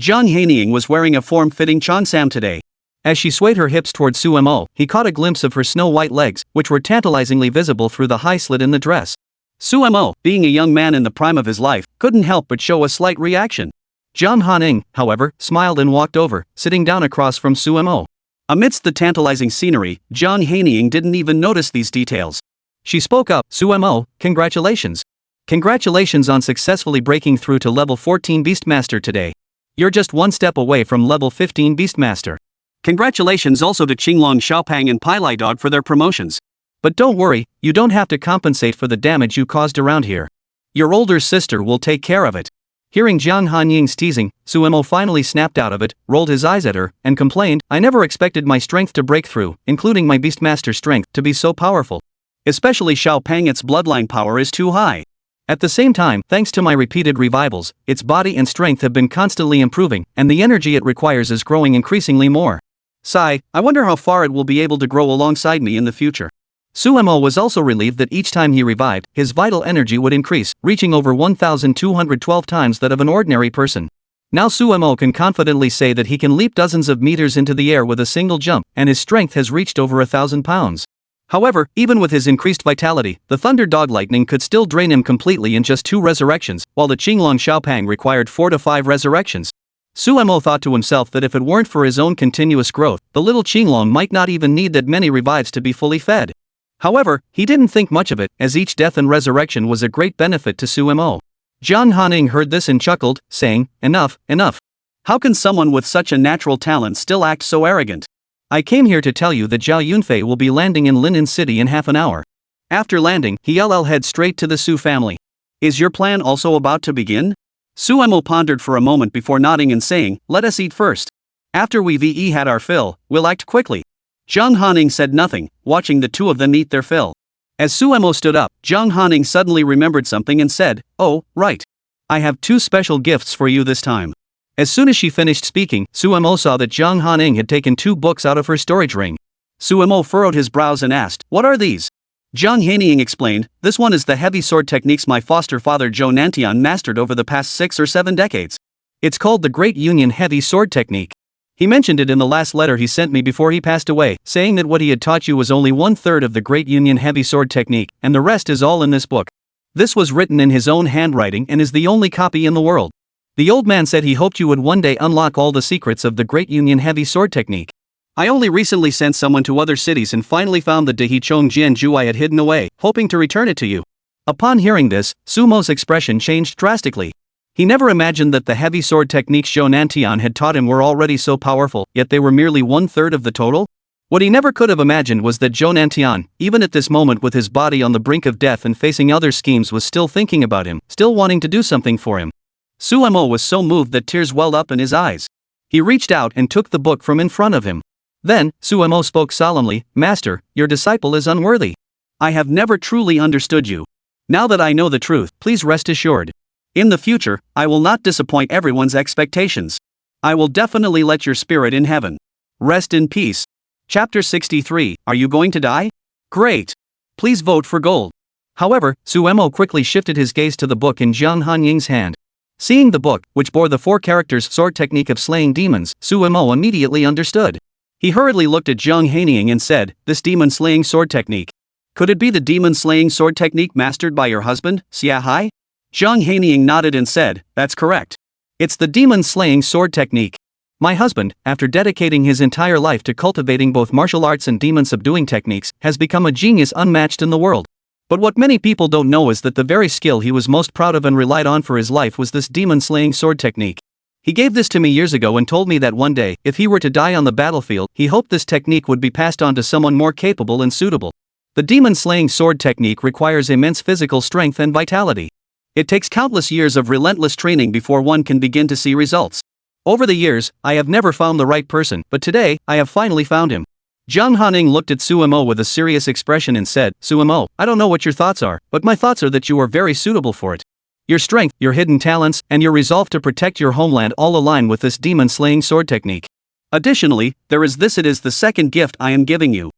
Jiang Hanying was wearing a form-fitting cheongsam today. As she swayed her hips toward Suemo, he caught a glimpse of her snow-white legs, which were tantalizingly visible through the high slit in the dress. Suemo, being a young man in the prime of his life, couldn't help but show a slight reaction. Jiang Hanying, however, smiled and walked over, sitting down across from Suemo. Amidst the tantalizing scenery, Jiang Hanying didn't even notice these details. She spoke up, "Suemo, congratulations. Congratulations on successfully breaking through to level 14 Beastmaster today. You're just 1 step away from level 15 Beastmaster. Congratulations also to Qinglong Xiaopang and Pilai Dog for their promotions. But don't worry, you don't have to compensate for the damage you caused around here. Your older sister will take care of it." Hearing Jiang Hanying's teasing, Suemo finally snapped out of it, rolled his eyes at her, and complained, "I never expected my strength to break through, including my Beastmaster strength, to be so powerful. Especially Xiaopang, its bloodline power is too high. At the same time, thanks to my repeated revivals, its body and strength have been constantly improving, and the energy it requires is growing increasingly more. Sigh, I wonder how far it will be able to grow alongside me in the future." Suemo was also relieved that each time he revived, his vital energy would increase, reaching over 1,212 times that of an ordinary person. Now Suemo can confidently say that he can leap dozens of meters into the air with a single jump, and his strength has reached over 1,000 pounds. However, even with his increased vitality, the Thunder Dog Lightning could still drain him completely in just 2 resurrections, while the Qinglong Xiaopang required 4 to 5 resurrections. Suemo thought to himself that if it weren't for his own continuous growth, the little Qinglong might not even need that many revives to be fully fed. However, he didn't think much of it, as each death and resurrection was a great benefit to Suemo. Jiang Hanying heard this and chuckled, saying, "Enough, enough. How can someone with such a natural talent still act so arrogant? I came here to tell you that Zhao Yunfei will be landing in Linen City in half an hour." After landing, he'll head straight to the Su family. "Is your plan also about to begin?" Suemo pondered for a moment before nodding and saying, "Let us eat first. After we've had our fill, we'll act quickly." Jiang Hanying said nothing, watching the two of them eat their fill. As Suemo stood up, Jiang Hanying suddenly remembered something and said, "Oh, right. I have 2 special gifts for you this time." As soon as she finished speaking, Suemo saw that Jiang Hanying had taken 2 books out of her storage ring. Suemo furrowed his brows and asked, "What are these?" Jiang Hanying explained, "This one is the heavy sword techniques my foster father Zhou Nantian mastered over the past 6 or 7 decades. It's called the Great Union Heavy Sword Technique. He mentioned it in the last letter he sent me before he passed away, saying that what he had taught you was only 1/3 of the Great Union Heavy Sword Technique, and the rest is all in this book. This was written in his own handwriting and is the only copy in the world. The old man said he hoped you would one day unlock all the secrets of the Great Union Heavy Sword Technique. I only recently sent someone to other cities and finally found the Dehichong Jianju I had hidden away, hoping to return it to you." Upon hearing this, Sumo's expression changed drastically. He never imagined that the heavy sword techniques Zhou Nantian had taught him were already so powerful, yet they were merely 1/3 of the total? What he never could have imagined was that Zhou Nantian, even at this moment with his body on the brink of death and facing other schemes, was still thinking about him, still wanting to do something for him. Suemo was so moved that tears welled up in his eyes. He reached out and took the book from in front of him. Then, Suemo spoke solemnly, "Master, your disciple is unworthy. I have never truly understood you. Now that I know the truth, please rest assured. In the future, I will not disappoint everyone's expectations. I will definitely let your spirit in heaven. Rest in peace." Chapter 63, Are You Going to Die? Great. Please vote for gold. However, Suemo quickly shifted his gaze to the book in Jiang Hanying's hand. Seeing the book, which bore the 4 characters sword technique of slaying demons, Suemo immediately understood. He hurriedly looked at Jiang Hanying and said, "This demon-slaying sword technique. Could it be the demon-slaying sword technique mastered by your husband, Xia Hai?" Jiang Hanying nodded and said, "That's correct. It's the demon-slaying sword technique. My husband, after dedicating his entire life to cultivating both martial arts and demon-subduing techniques, has become a genius unmatched in the world. But what many people don't know is that the very skill he was most proud of and relied on for his life was this demon-slaying sword technique. He gave this to me years ago and told me that one day, if he were to die on the battlefield, he hoped this technique would be passed on to someone more capable and suitable. The demon-slaying sword technique requires immense physical strength and vitality. It takes countless years of relentless training before one can begin to see results. Over the years, I have never found the right person, but today, I have finally found him." Jiang Hanying looked at Suemo with a serious expression and said, "Suemo, I don't know what your thoughts are, but my thoughts are that you are very suitable for it. Your strength, your hidden talents, and your resolve to protect your homeland all align with this demon-slaying sword technique. Additionally, there is this: it is the second gift I am giving you."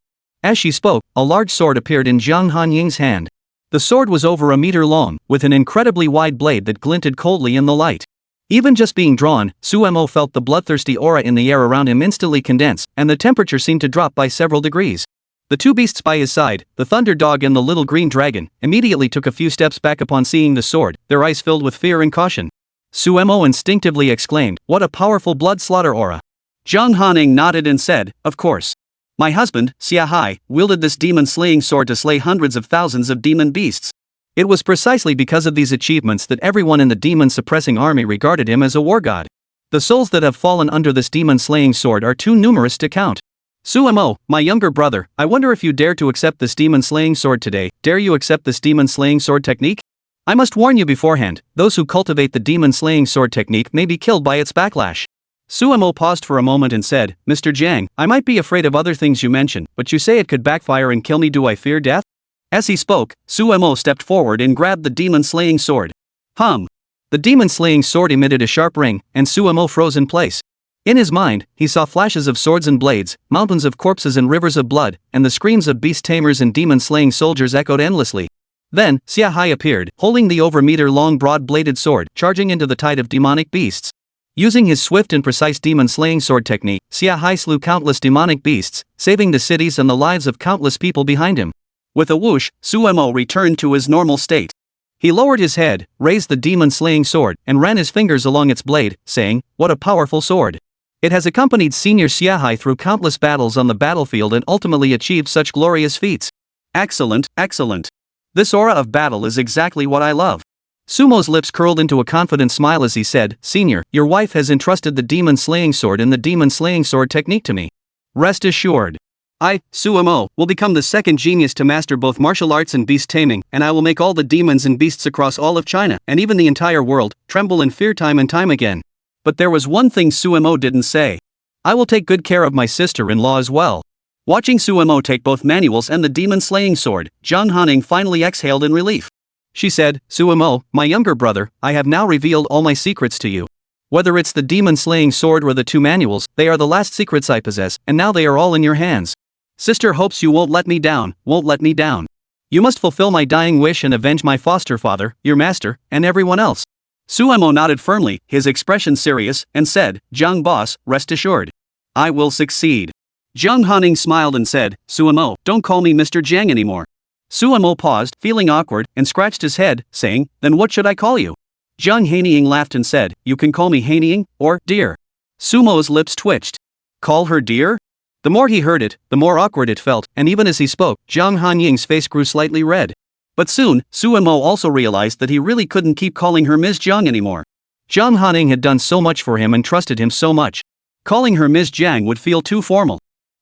As she spoke, a large sword appeared in Jiang Hanying's hand. The sword was over a meter long, with an incredibly wide blade that glinted coldly in the light. Even just being drawn, Suemo felt the bloodthirsty aura in the air around him instantly condense, and the temperature seemed to drop by several degrees. The 2 beasts by his side, the thunder dog and the little green dragon, immediately took a few steps back upon seeing the sword, their eyes filled with fear and caution. Suemo instinctively exclaimed, "What a powerful blood slaughter aura!" Jiang Hanying nodded and said, "Of course. My husband, Xia Hai, wielded this demon-slaying sword to slay hundreds of thousands of demon beasts. It was precisely because of these achievements that everyone in the demon-suppressing army regarded him as a war god. The souls that have fallen under this demon-slaying sword are too numerous to count. Suemo, my younger brother, I wonder if you dare to accept this demon-slaying sword today. Dare you accept this demon-slaying sword technique? I must warn you beforehand, those who cultivate the demon-slaying sword technique may be killed by its backlash." Suemo paused for a moment and said, "Mr. Jiang, I might be afraid of other things you mentioned, but you say it could backfire and kill me. Do I fear death?" As he spoke, Suemo stepped forward and grabbed the demon-slaying sword. Hum! The demon-slaying sword emitted a sharp ring, and Suemo froze in place. In his mind, he saw flashes of swords and blades, mountains of corpses and rivers of blood, and the screams of beast tamers and demon-slaying soldiers echoed endlessly. Then, Xia Hai appeared, holding the over-meter-long broad-bladed sword, charging into the tide of demonic beasts. Using his swift and precise demon-slaying sword technique, Xia Hai slew countless demonic beasts, saving the cities and the lives of countless people behind him. With a whoosh, Su Mo returned to his normal state. He lowered his head, raised the demon-slaying sword, and ran his fingers along its blade, saying, "What a powerful sword. It has accompanied Senior Xia Hai through countless battles on the battlefield and ultimately achieved such glorious feats. Excellent, excellent. This aura of battle is exactly what I love." Sumo's lips curled into a confident smile as he said, "Senior, your wife has entrusted the demon-slaying sword and the demon-slaying sword technique to me. Rest assured. I, Sumo, will become the second genius to master both martial arts and beast taming, and I will make all the demons and beasts across all of China, and even the entire world, tremble in fear time and time again." But there was one thing Sumo didn't say. "I will take good care of my sister-in-law as well." Watching Sumo take both manuals and the demon-slaying sword, Jiang Hanying finally exhaled in relief. She said, "Sumo, my younger brother, I have now revealed all my secrets to you. Whether it's the demon-slaying sword or the two manuals, they are the last secrets I possess, and now they are all in your hands. Sister hopes you won't let me down, won't let me down. You must fulfill my dying wish and avenge my foster father, your master, and everyone else." Sumo nodded firmly, his expression serious, and said, "Jiang boss, rest assured. I will succeed." Jiang Hanying smiled and said, "Sumo, don't call me Mr. Jiang anymore." Sumo paused, feeling awkward, and scratched his head, saying, "Then what should I call you?" Jiang Hanying laughed and said, "You can call me Hanying, or dear." Sumo's lips twitched. Call her dear? The more he heard it, the more awkward it felt, and even as he spoke, Jiang Hanying's face grew slightly red. But soon, Sumo also realized that he really couldn't keep calling her Ms. Jiang anymore. Jiang Hanying had done so much for him and trusted him so much. Calling her Ms. Jiang would feel too formal.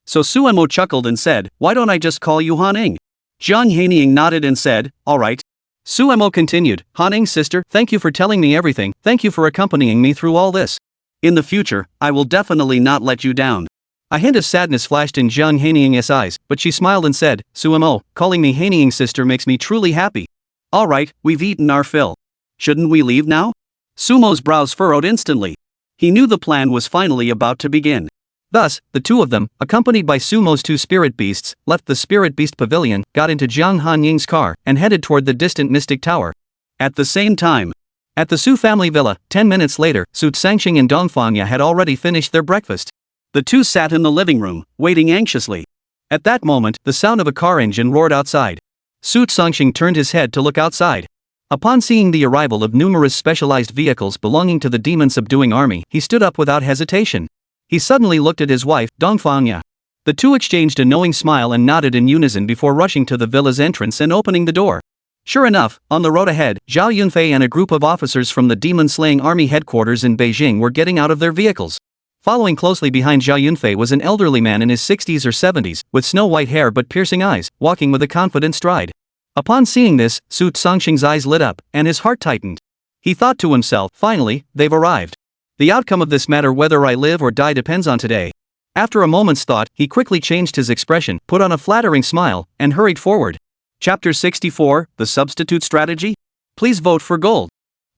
So Sumo chuckled and said, "Why don't I just call you Hanying?" Jiang Hanying nodded and said, "All right." Sumo continued, "Hanying sister, thank you for telling me everything, thank you for accompanying me through all this. In the future, I will definitely not let you down." A hint of sadness flashed in Jiang Hanying's eyes, but she smiled and said, "Sumo, calling me Hanying sister makes me truly happy. All right, we've eaten our fill. Shouldn't we leave now?" Sumo's brows furrowed instantly. He knew the plan was finally about to begin. Thus, the two of them, accompanied by Sumo's two spirit beasts, left the spirit beast pavilion, got into Jiang Hanying's car, and headed toward the distant Mystic Tower. At the same time, at the Su family villa, 10 minutes later, Su Sangxing and Dongfangya had already finished their breakfast. The two sat in the living room, waiting anxiously. At that moment, the sound of a car engine roared outside. Su Sangxing turned his head to look outside. Upon seeing the arrival of numerous specialized vehicles belonging to the demon-subduing army, he stood up without hesitation. He suddenly looked at his wife, Dongfangya. The two exchanged a knowing smile and nodded in unison before rushing to the villa's entrance and opening the door. Sure enough, on the road ahead, Zhao Yunfei and a group of officers from the demon-slaying army headquarters in Beijing were getting out of their vehicles. Following closely behind Zhao Yunfei was an elderly man in his 60s or 70s, with snow-white hair but piercing eyes, walking with a confident stride. Upon seeing this, Su Sangxing's eyes lit up, and his heart tightened. He thought to himself, "Finally, they've arrived. The outcome of this matter, whether I live or die, depends on today." After a moment's thought, he quickly changed his expression, put on a flattering smile, and hurried forward. Chapter 64, The Substitute Strategy? Please vote for gold.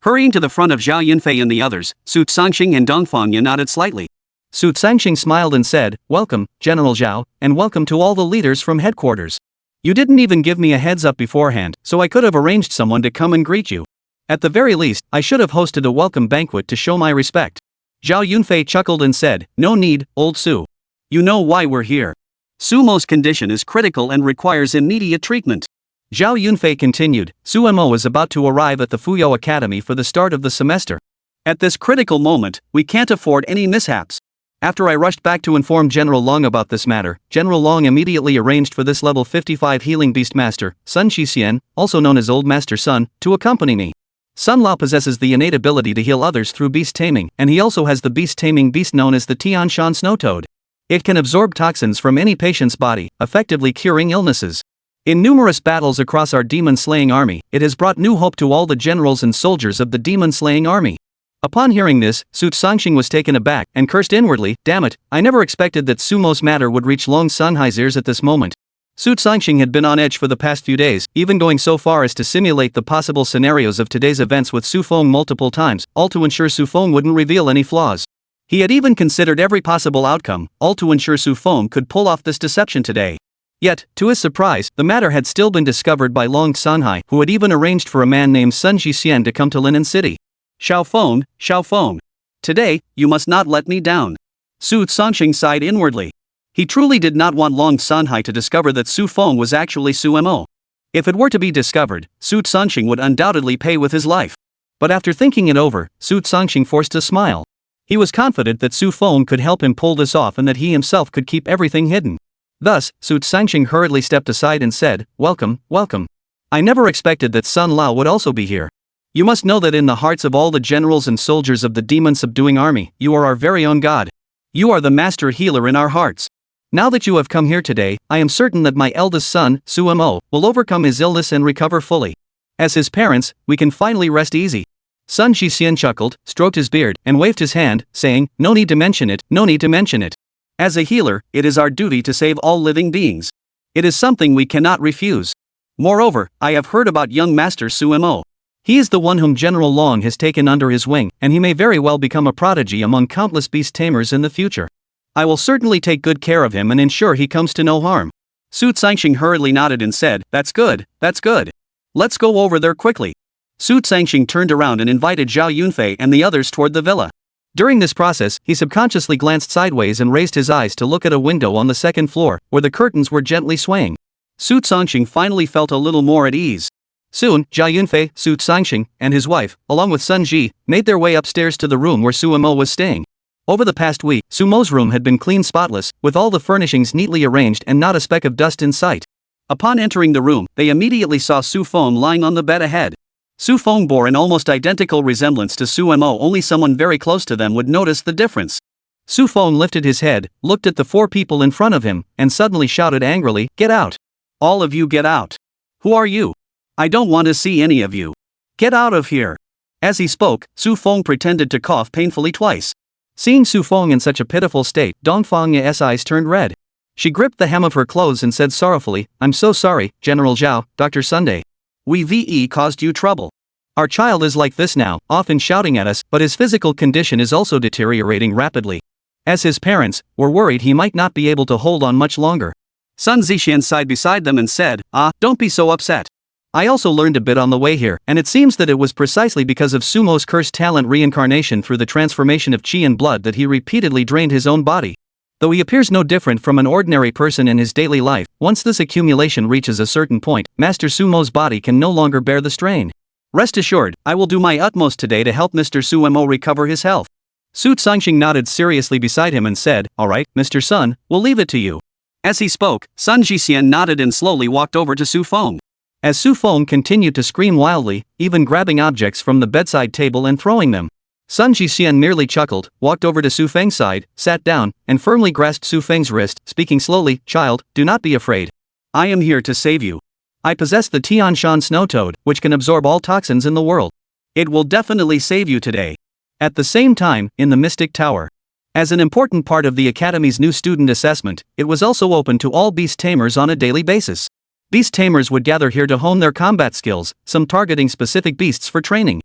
Hurrying to the front of Zhao Yunfei and the others, Su Sangxing and Dongfangya nodded slightly. Su Sangxing smiled and said, "Welcome, General Zhao, and welcome to all the leaders from headquarters. You didn't even give me a heads up beforehand, so I could have arranged someone to come and greet you. At the very least, I should have hosted a welcome banquet to show my respect." Zhao Yunfei chuckled and said, "No need, old Su. You know why we're here. Sumo's condition is critical and requires immediate treatment." Zhao Yunfei continued, "Sumo is about to arrive at the Fuyao Academy for the start of the semester. At this critical moment, we can't afford any mishaps." After I rushed back to inform General Long about this matter, General Long immediately arranged for this level 55 healing beast master, Sun Shixian, also known as Old Master Sun, to accompany me. Sun Lao possesses the innate ability to heal others through beast taming, and he also has the beast-taming beast known as the Tianshan Snow Toad. It can absorb toxins from any patient's body, effectively curing illnesses. In numerous battles across our demon-slaying army, it has brought new hope to all the generals and soldiers of the demon-slaying army. Upon hearing this, Su Sangxing was taken aback and cursed inwardly, "Damn it, I never expected that Sumo's matter would reach Long Sunhai's ears at this moment." Su Sangxing had been on edge for the past few days, even going so far as to simulate the possible scenarios of today's events with Su Feng multiple times, all to ensure Su Feng wouldn't reveal any flaws. He had even considered every possible outcome, all to ensure Su Feng could pull off this deception today. Yet, to his surprise, the matter had still been discovered by Long Sunhai, who had even arranged for a man named Sun Jixian to come to Linan City. Xiao Feng. Today, you must not let me down. Su Songxing sighed inwardly. He truly did not want Long Sanhai to discover that Xu Feng was actually Su Mo. If it were to be discovered, Su Songxing would undoubtedly pay with his life. But after thinking it over, Su Songxing forced a smile. He was confident that Xu Feng could help him pull this off and that he himself could keep everything hidden. Thus, Su Songxing hurriedly stepped aside and said, "Welcome, welcome. I never expected that Sun Lao would also be here. You must know that in the hearts of all the generals and soldiers of the demon-subduing army, you are our very own god. You are the master healer in our hearts. Now that you have come here today, I am certain that my eldest son, Su Mo, will overcome his illness and recover fully. As his parents, we can finally rest easy." Sun Jixian chuckled, stroked his beard, and waved his hand, saying, "No need to mention it, no need to mention it. As a healer, it is our duty to save all living beings. It is something we cannot refuse. Moreover, I have heard about young Master Su Mo. He is the one whom General Long has taken under his wing, and he may very well become a prodigy among countless beast tamers in the future. I will certainly take good care of him and ensure he comes to no harm." Su Songxing hurriedly nodded and said, "That's good, that's good. Let's go over there quickly." Su Songxing turned around and invited Zhao Yunfei and the others toward the villa. During this process, he subconsciously glanced sideways and raised his eyes to look at a window on the second floor, where the curtains were gently swaying. Su Songxing finally felt a little more at ease. Soon, Zhao Yunfei, Su Songxing, and his wife, along with Sun Ji, made their way upstairs to the room where Su Mo was staying. Over the past week, Su Mo's room had been clean spotless, with all the furnishings neatly arranged and not a speck of dust in sight. Upon entering the room, they immediately saw Su Feng lying on the bed ahead. Su Feng bore an almost identical resemblance to Su Mo, only someone very close to them would notice the difference. Su Feng lifted his head, looked at the four people in front of him, and suddenly shouted angrily, "Get out! All of you get out! Who are you? I don't want to see any of you. Get out of here!" As he spoke, Su Feng pretended to cough painfully twice. Seeing Su Feng in such a pitiful state, Dongfang Ya's eyes turned red. She gripped the hem of her clothes and said sorrowfully, "I'm so sorry, General Zhao, Dr. Sunday. We caused you trouble. Our child is like this now, often shouting at us, but his physical condition is also deteriorating rapidly. As his parents, we're worried he might not be able to hold on much longer." Sun Zixian sighed beside them and said, "Don't be so upset. I also learned a bit on the way here, and it seems that it was precisely because of Sumo's cursed talent reincarnation through the transformation of chi and blood that he repeatedly drained his own body. Though he appears no different from an ordinary person in his daily life, once this accumulation reaches a certain point, Master Sumo's body can no longer bear the strain. Rest assured, I will do my utmost today to help Mr. Sumo recover his health." Su Songxing nodded seriously beside him and said, "All right, Mr. Sun, we'll leave it to you." As he spoke, Sun Jixian nodded and slowly walked over to Su Feng. As Su Feng continued to scream wildly, even grabbing objects from the bedside table and throwing them, Sun Jixian merely chuckled, walked over to Su Feng's side, sat down, and firmly grasped Su Feng's wrist, speaking slowly, "Child, do not be afraid. I am here to save you. I possess the Tianshan Snow Toad, which can absorb all toxins in the world. It will definitely save you today." At the same time, in the Mystic Tower, as an important part of the Academy's new student assessment, it was also open to all beast tamers on a daily basis. Beast tamers would gather here to hone their combat skills, some targeting specific beasts for training.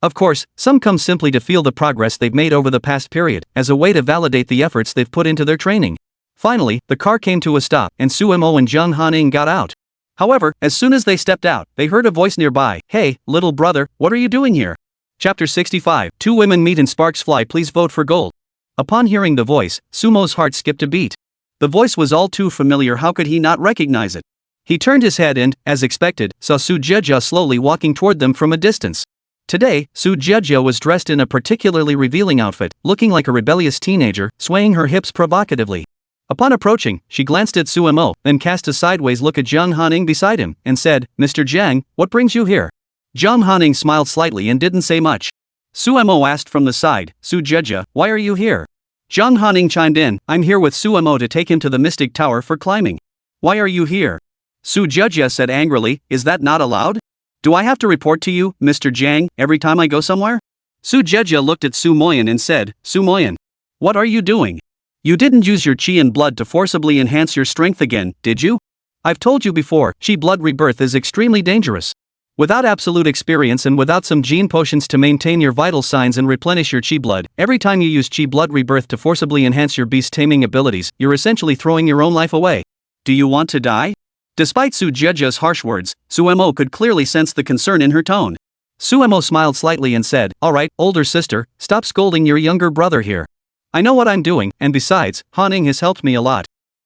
Of course, some come simply to feel the progress they've made over the past period, as a way to validate the efforts they've put into their training. Finally, the car came to a stop, and Su Mo and Jiang Hanying got out. However, as soon as they stepped out, they heard a voice nearby, "Hey, little brother, what are you doing here?" Chapter 65, Two Women Meet and Sparks Fly. Please vote for gold. Upon hearing the voice, Sumo's heart skipped a beat. The voice was all too familiar, how could he not recognize it? He turned his head and, as expected, saw Su Jiejia slowly walking toward them from a distance. Today, Su Jiejia was dressed in a particularly revealing outfit, looking like a rebellious teenager, swaying her hips provocatively. Upon approaching, she glanced at Su Mo, then cast a sideways look at Jiang Hanying beside him, and said, "Mr. Jiang, what brings you here?" Jiang Hanying smiled slightly and didn't say much. Su Mo asked from the side, "Su Jiejia, why are you here?" Jiang Hanying chimed in, "I'm here with Su Mo to take him to the Mystic Tower for climbing." "Why are you here?" Su Jiejia said angrily, "Is that not allowed? Do I have to report to you, Mr. Jiang, every time I go somewhere?" Su Jiejia looked at Su Moyan and said, "Su Moyan, what are you doing? You didn't use your chi and blood to forcibly enhance your strength again, did you? I've told you before, chi blood rebirth is extremely dangerous. Without absolute experience and without some gene potions to maintain your vital signs and replenish your chi blood, every time you use chi blood rebirth to forcibly enhance your beast taming abilities, you're essentially throwing your own life away. Do you want to die?" Despite Su Jiejia's harsh words, Su Mo could clearly sense the concern in her tone. Suemo smiled slightly and said, "Alright, older sister, stop scolding your younger brother here. I know what I'm doing, and besides, Hanying has helped me a lot.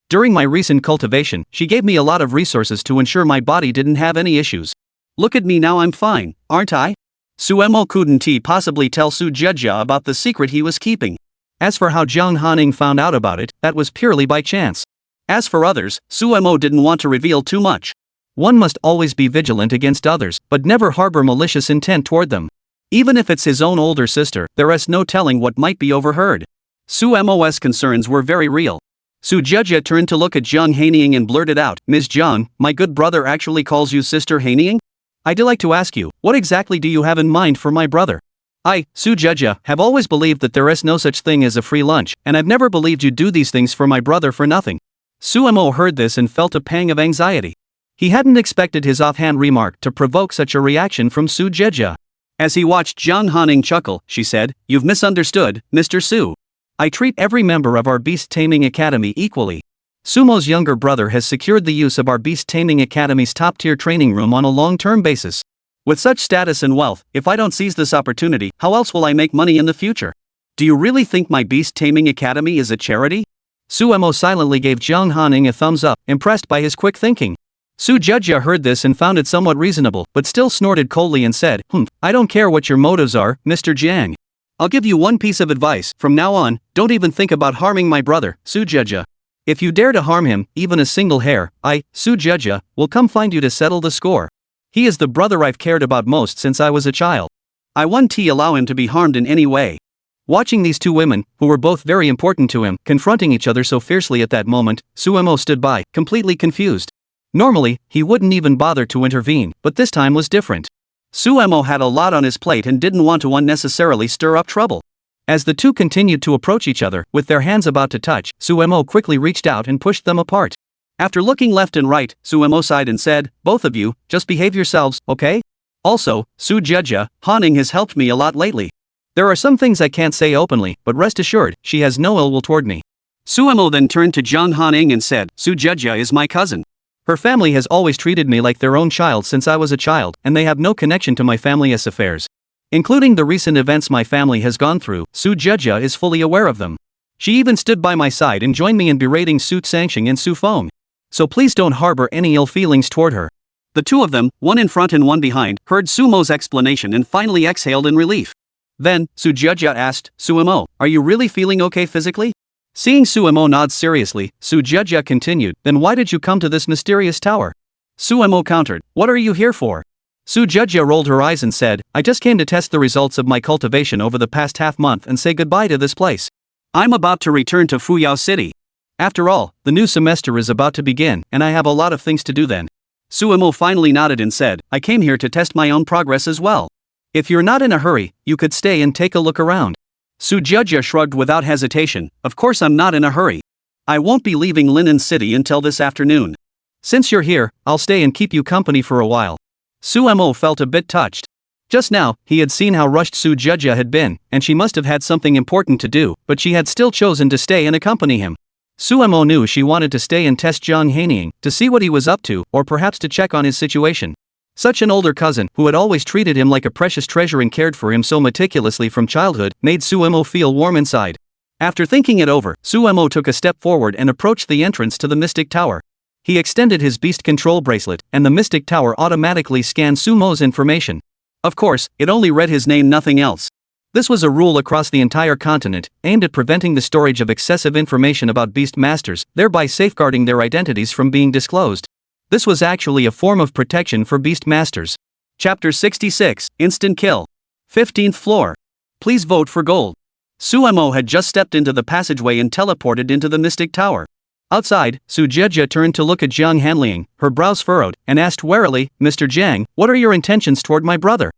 During my recent cultivation, she gave me a lot of resources to ensure my body didn't have any issues. Look at me now, I'm fine, aren't I?" Suemo couldn't possibly tell Su Jia about the secret he was keeping. As for how Jiang Hanying found out about it, that was purely by chance. As for others, Suemo didn't want to reveal too much. One must always be vigilant against others, but never harbor malicious intent toward them. Even if it's his own older sister, there is no telling what might be overheard. Suemo's concerns were very real. Su Jia turned to look at Jiang Hanying and blurted out, "Ms. Jiang, my good brother actually calls you Sister Hanying? I'd like to ask you, what exactly do you have in mind for my brother? I, Su Jia, have always believed that there is no such thing as a free lunch, and I've never believed you do these things for my brother for nothing." Suemo heard this and felt a pang of anxiety. He hadn't expected his offhand remark to provoke such a reaction from Su Jia. As he watched Jiang Hanying chuckle, she said, "You've misunderstood, Mr. Su. I treat every member of our Beast Taming Academy equally. Sumo's younger brother has secured the use of our Beast Taming Academy's top-tier training room on a long-term basis. With such status and wealth, if I don't seize this opportunity, how else will I make money in the future? Do you really think my Beast Taming Academy is a charity?" Suemo silently gave Jiang Hanying a thumbs up, impressed by his quick thinking. Su Jia heard this and found it somewhat reasonable, but still snorted coldly and said, "I don't care what your motives are, Mr. Jiang. I'll give you one piece of advice, from now on, don't even think about harming my brother, Su Jia. If you dare to harm him, even a single hair, I, Su Jia, will come find you to settle the score. He is the brother I've cared about most since I was a child. I won't allow him to be harmed in any way." Watching these two women, who were both very important to him, confronting each other so fiercely at that moment, Suemo stood by, completely confused. Normally, he wouldn't even bother to intervene, but this time was different. Suemo had a lot on his plate and didn't want to unnecessarily stir up trouble. As the two continued to approach each other, with their hands about to touch, Suemo quickly reached out and pushed them apart. After looking left and right, Suemo sighed and said, "Both of you, just behave yourselves, okay? Also, Su Jia, Hanying has helped me a lot lately. There are some things I can't say openly, but rest assured, she has no ill will toward me." Suemo then turned to Jiang Hanying and said, "Su Jia is my cousin. Her family has always treated me like their own child since I was a child, and they have no connection to my family's affairs. Including the recent events my family has gone through, Su Jia is fully aware of them. She even stood by my side and joined me in berating Su Sangxing and Su Feng. So please don't harbor any ill feelings toward her." The two of them, one in front and one behind, heard Sumo's explanation and finally exhaled in relief. Then, Su Jia asked, "Suemo, are you really feeling okay physically?" Seeing Suemo nod seriously, Su Jia continued, "Then why did you come to this mysterious tower?" Suemo countered, "What are you here for?" Su Jia rolled her eyes and said, "I just came to test the results of my cultivation over the past half-month and say goodbye to this place. I'm about to return to Fuyao City. After all, the new semester is about to begin, and I have a lot of things to do then." Suemo finally nodded and said, "I came here to test my own progress as well. If you're not in a hurry, you could stay and take a look around." Su Jia shrugged without hesitation, "Of course I'm not in a hurry. I won't be leaving Linen City until this afternoon. Since you're here, I'll stay and keep you company for a while." Suemo felt a bit touched. Just now, he had seen how rushed Su Jia had been, and she must have had something important to do, but she had still chosen to stay and accompany him. Suemo knew she wanted to stay and test Jiang Hanying, to see what he was up to, or perhaps to check on his situation. Such an older cousin, who had always treated him like a precious treasure and cared for him so meticulously from childhood, made Suemo feel warm inside. After thinking it over, Suemo took a step forward and approached the entrance to the Mystic Tower. He extended his beast control bracelet, and the Mystic Tower automatically scanned Sumo's information. Of course, it only read his name, nothing else. This was a rule across the entire continent, aimed at preventing the storage of excessive information about beast masters, thereby safeguarding their identities from being disclosed. This was actually a form of protection for beast masters. Chapter 66, Instant Kill. 15th floor. Please vote for gold. Suemo had just stepped into the passageway and teleported into the Mystic Tower. Outside, Su Jia turned to look at Jiang Hanying, her brows furrowed, and asked warily, "Mr. Jiang, what are your intentions toward my brother?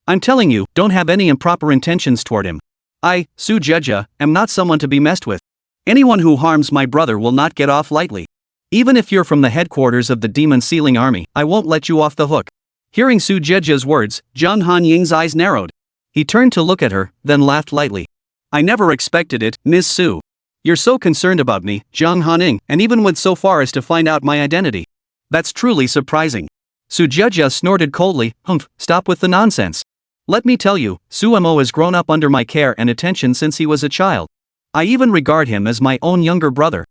I'm telling you, don't have any improper intentions toward him. I, Su Jia, am not someone to be messed with. Anyone who harms my brother will not get off lightly. Even if you're from the headquarters of the Demon Sealing Army, I won't let you off the hook." Hearing Su Jia's words, Jiang Hanying's eyes narrowed. He turned to look at her, then laughed lightly. "I never expected it, Ms. Su. You're so concerned about me, Jiang Hanying, and even went so far as to find out my identity. That's truly surprising." Su Jia snorted coldly, "Humph, stop with the nonsense. Let me tell you, Suemo has grown up under my care and attention since he was a child. I even regard him as my own younger brother.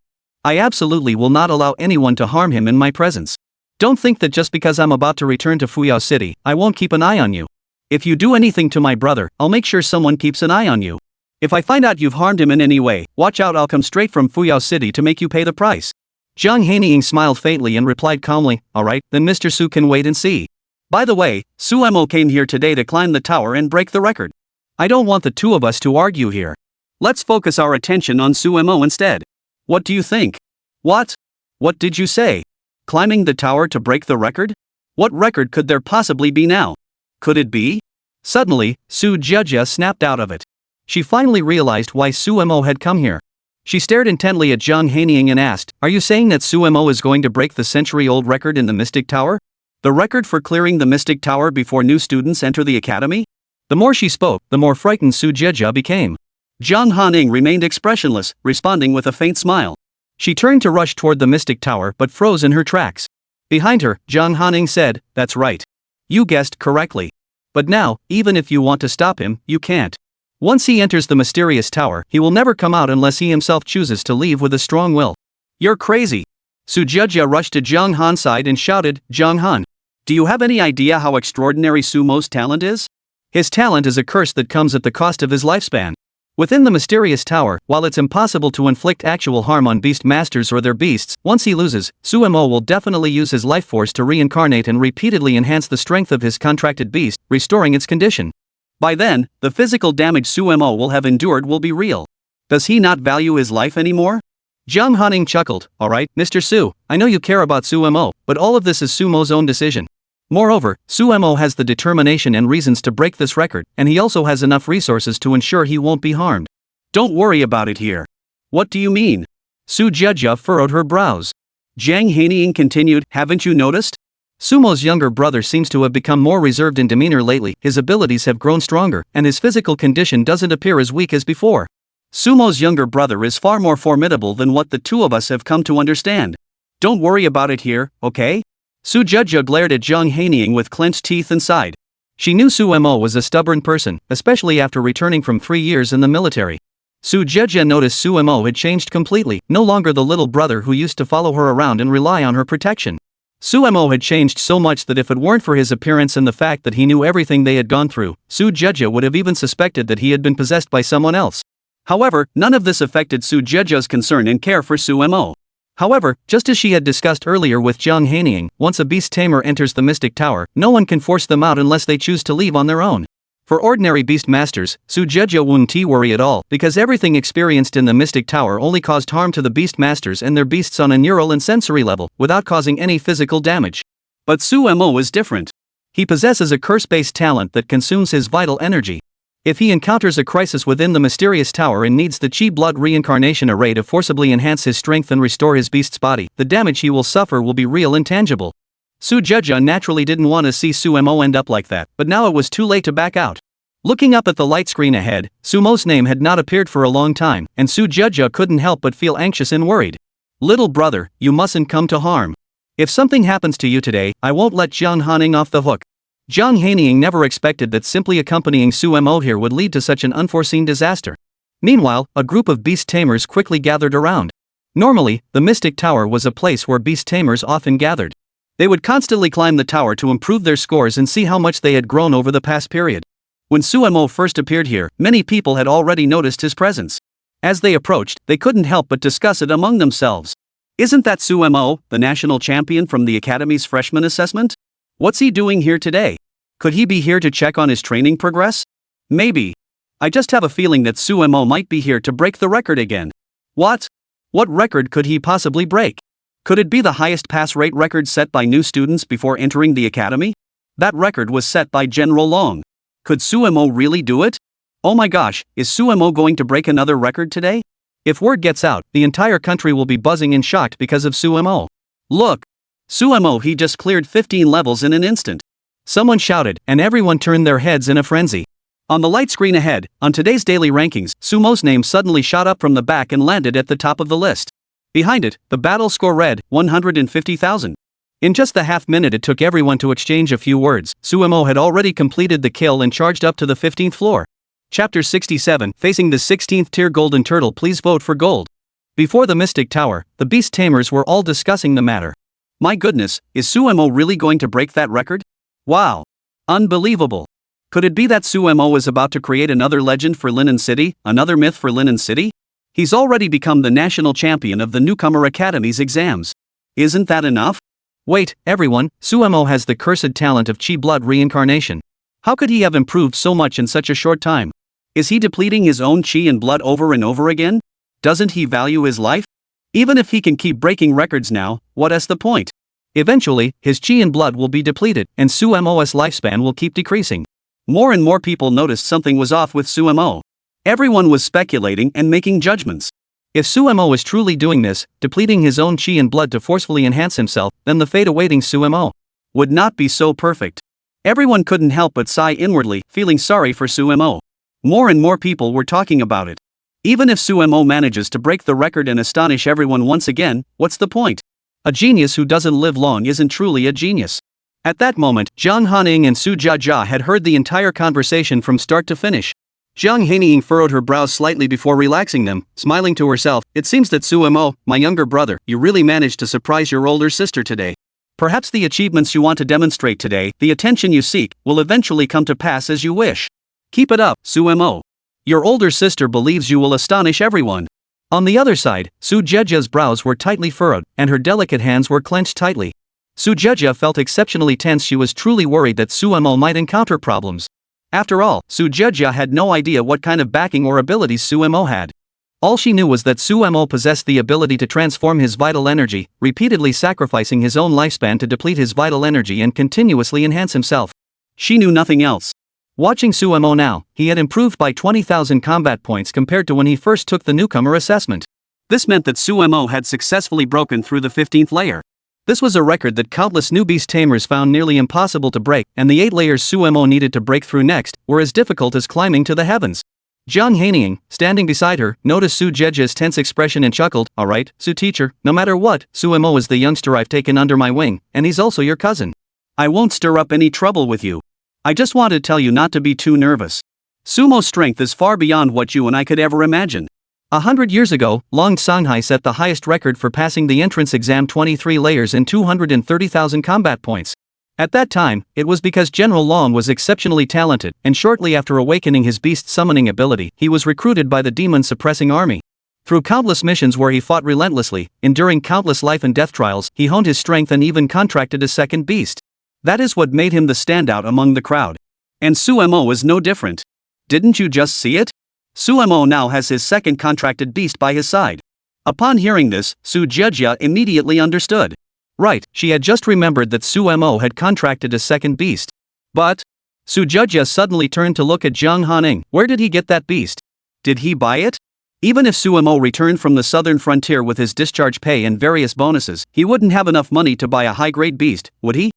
I absolutely will not allow anyone to harm him in my presence. Don't think that just because I'm about to return to Fuyao City, I won't keep an eye on you. If you do anything to my brother, I'll make sure someone keeps an eye on you. If I find out you've harmed him in any way, watch out, I'll come straight from Fuyao City to make you pay the price. Jiang Hanying smiled faintly and replied calmly, alright, then Mr. Su can wait and see. By the way, Suemo came here today to climb the tower and break the record. I don't want the two of us to argue here. Let's focus our attention on Suemo instead. What do you think? What? What did you say? Climbing the tower to break the record? What record could there possibly be now? Could it be? Suddenly, Su Jiajia snapped out of it. She finally realized why Suemo had come here. She stared intently at Jiang Hanying and asked, are you saying that Suemo is going to break the century-old record in the Mystic Tower? The record for clearing the Mystic Tower before new students enter the academy? The more she spoke, the more frightened Su Jiajia became. Jiang Hanying remained expressionless, responding with a faint smile. She turned to rush toward the Mystic Tower but froze in her tracks. Behind her, Jiang Hanying said, that's right. You guessed correctly. But now, even if you want to stop him, you can't. Once he enters the mysterious tower, he will never come out unless he himself chooses to leave with a strong will. You're crazy. Su Jiajia rushed to Jiang Han's side and shouted, Jiang Han. Do you have any idea how extraordinary Sumo's talent is? His talent is a curse that comes at the cost of his lifespan. Within the mysterious tower, while it's impossible to inflict actual harm on beast masters or their beasts, once he loses, Suemo will definitely use his life force to reincarnate and repeatedly enhance the strength of his contracted beast, restoring its condition. By then, the physical damage Suemo will have endured will be real. Does he not value his life anymore? Jiang Hanying chuckled, alright, Mr. Su, I know you care about Suemo, but all of this is Sumo's own decision. Moreover, Suemo has the determination and reasons to break this record, and he also has enough resources to ensure he won't be harmed. Don't worry about it here. What do you mean? Su Jiajia furrowed her brows. Jiang Hanying continued, haven't you noticed? Sumo's younger brother seems to have become more reserved in demeanor lately, his abilities have grown stronger, and his physical condition doesn't appear as weak as before. Sumo's younger brother is far more formidable than what the two of us have come to understand. Don't worry about it here, okay? Su Jiajia glared at Jiang Hanying with clenched teeth and sighed. She knew Suemo was a stubborn person, especially after returning from 3 years in the military. Su Jiajia noticed Suemo had changed completely, no longer the little brother who used to follow her around and rely on her protection. Suemo had changed so much that if it weren't for his appearance and the fact that he knew everything they had gone through, Su Jiajia would have even suspected that he had been possessed by someone else. However, none of this affected Su Jiajia's concern and care for Suemo. However, just as she had discussed earlier with Jiang Hanying, once a beast tamer enters the Mystic Tower, no one can force them out unless they choose to leave on their own. For ordinary beast masters, Su Jiajia wouldn't worry at all, because everything experienced in the Mystic Tower only caused harm to the beast masters and their beasts on a neural and sensory level, without causing any physical damage. But Suemo is different. He possesses a curse-based talent that consumes his vital energy. If he encounters a crisis within the mysterious tower and needs the Chi blood reincarnation array to forcibly enhance his strength and restore his beast's body, the damage he will suffer will be real and tangible. Su Jiajia naturally didn't want to see Suemo end up like that, but now it was too late to back out. Looking up at the light screen ahead, Sumo's name had not appeared for a long time, and Su Jiajia couldn't help but feel anxious and worried. Little brother, you mustn't come to harm. If something happens to you today, I won't let Jiang Hanying off the hook. Jiang Hanying never expected that simply accompanying Suemo here would lead to such an unforeseen disaster. Meanwhile, a group of beast tamers quickly gathered around. Normally, the Mystic Tower was a place where beast tamers often gathered. They would constantly climb the tower to improve their scores and see how much they had grown over the past period. When Suemo first appeared here, many people had already noticed his presence. As they approached, they couldn't help but discuss it among themselves. Isn't that Suemo, the national champion from the Academy's freshman assessment? What's he doing here today? Could he be here to check on his training progress? Maybe. I just have a feeling that Suemo might be here to break the record again. What? What record could he possibly break? Could it be the highest pass rate record set by new students before entering the academy? That record was set by General Long. Could Suemo really do it? Oh my gosh, is Suemo going to break another record today? If word gets out, the entire country will be buzzing and shocked because of Suemo. Look! Suemo, he just cleared 15 levels in an instant. Someone shouted, and everyone turned their heads in a frenzy. On the light screen ahead, on today's daily rankings, Sumo's name suddenly shot up from the back and landed at the top of the list. Behind it, the battle score read, 150,000. In just the half minute it took everyone to exchange a few words, Suemo had already completed the kill and charged up to the 15th floor. Chapter 67, Facing the 16th tier Golden Turtle. Please vote for gold. Before the Mystic Tower, the beast tamers were all discussing the matter. My goodness, is Suemo really going to break that record? Wow. Unbelievable. Could it be that Suemo is about to create another legend for Linen City, another myth for Linen City? He's already become the national champion of the Newcomer Academy's exams. Isn't that enough? Wait, everyone, Suemo has the cursed talent of Chi blood reincarnation. How could he have improved so much in such a short time? Is he depleting his own Chi and blood over and over again? Doesn't he value his life? Even if he can keep breaking records now, what is the point? Eventually, his Chi and blood will be depleted, and Suemo's lifespan will keep decreasing. More and more people noticed something was off with Suemo. Everyone was speculating and making judgments. If Suemo was truly doing this, depleting his own Chi and blood to forcefully enhance himself, then the fate awaiting Suemo would not be so perfect. Everyone couldn't help but sigh inwardly, feeling sorry for Suemo. More and more people were talking about it. Even if Suemo manages to break the record and astonish everyone once again, what's the point? A genius who doesn't live long isn't truly a genius. At that moment, Jiang Hanying and Su Jia had heard the entire conversation from start to finish. Jiang Hanying furrowed her brows slightly before relaxing them, smiling to herself. It seems that Suemo, my younger brother, you really managed to surprise your older sister today. Perhaps the achievements you want to demonstrate today, the attention you seek, will eventually come to pass as you wish. Keep it up, Suemo. Your older sister believes you will astonish everyone. On the other side, Su Jia's brows were tightly furrowed, and her delicate hands were clenched tightly. Su Jia felt exceptionally tense. She was truly worried that Suemo might encounter problems. After all, Su Jia had no idea what kind of backing or abilities Suemo had. All she knew was that Suemo possessed the ability to transform his vital energy, repeatedly sacrificing his own lifespan to deplete his vital energy and continuously enhance himself. She knew nothing else. Watching Suemo now, he had improved by 20,000 combat points compared to when he first took the newcomer assessment. This meant that Suemo had successfully broken through the 15th layer. This was a record that countless new beast tamers found nearly impossible to break, and the 8 layers Suemo needed to break through next were as difficult as climbing to the heavens. Jiang Hanying, standing beside her, noticed Su Jia's tense expression and chuckled. Alright, Su teacher, no matter what, Suemo is the youngster I've taken under my wing, and he's also your cousin. I won't stir up any trouble with you. I just want to tell you not to be too nervous. Sumo's strength is far beyond what you and I could ever imagine. 100 years ago, Long Songhai set the highest record for passing the entrance exam, 23 layers and 230,000 combat points. At that time, it was because General Long was exceptionally talented, and shortly after awakening his beast summoning ability, he was recruited by the demon suppressing army. Through countless missions where he fought relentlessly, enduring countless life and death trials, he honed his strength and even contracted a second beast. That is what made him the standout among the crowd. And Suemo is no different. Didn't you just see it? Suemo now has his second contracted beast by his side. Upon hearing this, Su Jia immediately understood. Right, she had just remembered that Suemo had contracted a second beast. But Su Jia suddenly turned to look at Jiang Hanying. Where did he get that beast? Did he buy it? Even if Suemo returned from the southern frontier with his discharge pay and various bonuses, he wouldn't have enough money to buy a high-grade beast, would he?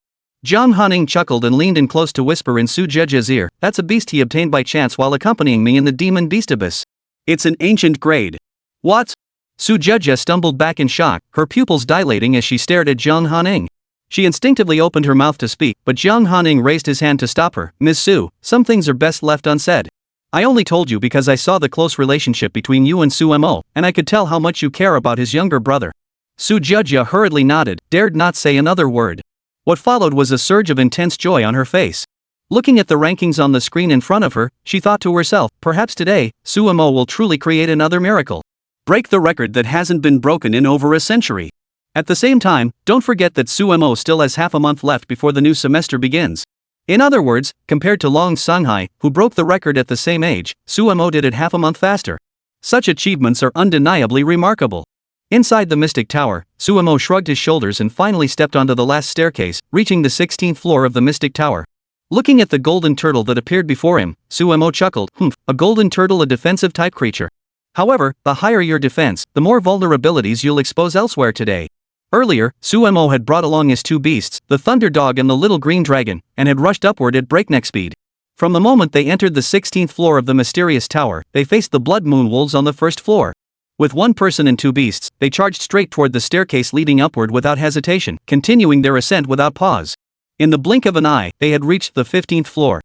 Jiang Hanying chuckled and leaned in close to whisper in Su Jia's ear. That's a beast he obtained by chance while accompanying me in the demon beast abyss. It's an ancient grade. What? Su Jia stumbled back in shock, her pupils dilating as she stared at Jiang Hanying. She instinctively opened her mouth to speak, but Jiang Hanying raised his hand to stop her. Ms. Su, some things are best left unsaid. I only told you because I saw the close relationship between you and Suemo, and I could tell how much you care about his younger brother. Su Jia hurriedly nodded, dared not say another word. What followed was a surge of intense joy on her face. Looking at the rankings on the screen in front of her, she thought to herself, perhaps today, Suemo will truly create another miracle. Break the record that hasn't been broken in over a century. At the same time, don't forget that Suemo still has half a month left before the new semester begins. In other words, compared to Long Songhai, who broke the record at the same age, Suemo did it half a month faster. Such achievements are undeniably remarkable. Inside the Mystic Tower, Suemo shrugged his shoulders and finally stepped onto the last staircase, reaching the 16th floor of the Mystic Tower. Looking at the golden turtle that appeared before him, Suemo chuckled. A golden turtle, a defensive type creature. However, the higher your defense, the more vulnerabilities you'll expose elsewhere today. Earlier, Suemo had brought along his 2 beasts, the Thunder Dog and the Little Green Dragon, and had rushed upward at breakneck speed. From the moment they entered the 16th floor of the mysterious tower, they faced the Blood Moon Wolves on the first floor. With one person and two beasts, they charged straight toward the staircase leading upward without hesitation, continuing their ascent without pause. In the blink of an eye, they had reached the 15th floor.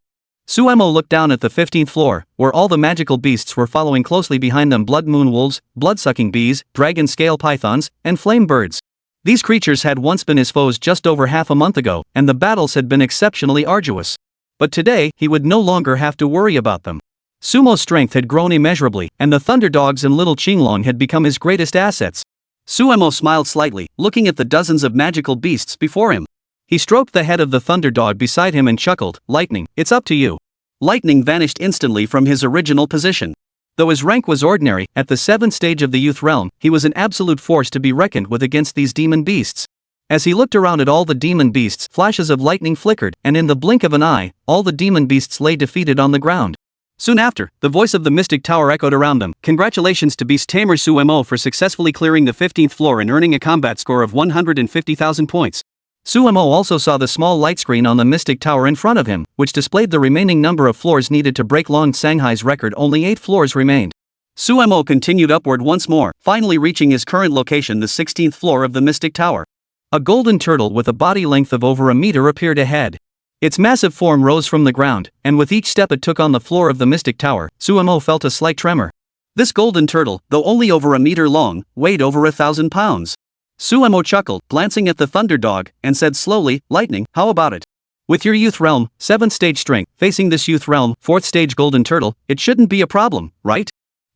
Suemo looked down at the 15th floor, where all the magical beasts were following closely behind them: blood moon wolves, blood-sucking bees, dragon scale pythons, and flame birds. These creatures had once been his foes just over half a month ago, and the battles had been exceptionally arduous. But today, he would no longer have to worry about them. Sumo's strength had grown immeasurably, and the Thunderdogs and Little Qinglong had become his greatest assets. Suemo smiled slightly, looking at the dozens of magical beasts before him. He stroked the head of the Thunderdog beside him and chuckled, "Lightning, it's up to you." Lightning vanished instantly from his original position. Though his rank was ordinary, at the 7th stage of the youth realm, he was an absolute force to be reckoned with against these demon beasts. As he looked around at all the demon beasts, flashes of lightning flickered, and in the blink of an eye, all the demon beasts lay defeated on the ground. Soon after, the voice of the Mystic Tower echoed around them. "Congratulations to Beast Tamer Suemo for successfully clearing the 15th floor and earning a combat score of 150,000 points. Suemo also saw the small light screen on the Mystic Tower in front of him, which displayed the remaining number of floors needed to break Long Sanghai's record. Only 8 floors remained. Suemo continued upward once more, finally reaching his current location, the 16th floor of the Mystic Tower. A golden turtle with a body length of over a meter appeared ahead. Its massive form rose from the ground, and with each step it took on the floor of the Mystic Tower, Suemo felt a slight tremor. This golden turtle, though only over a meter long, weighed over 1,000 pounds. Suemo chuckled, glancing at the Thunderdog, and said slowly, "Lightning, how about it? With your youth realm, 7th stage strength, facing this youth realm, 4th stage golden turtle, it shouldn't be a problem, right?"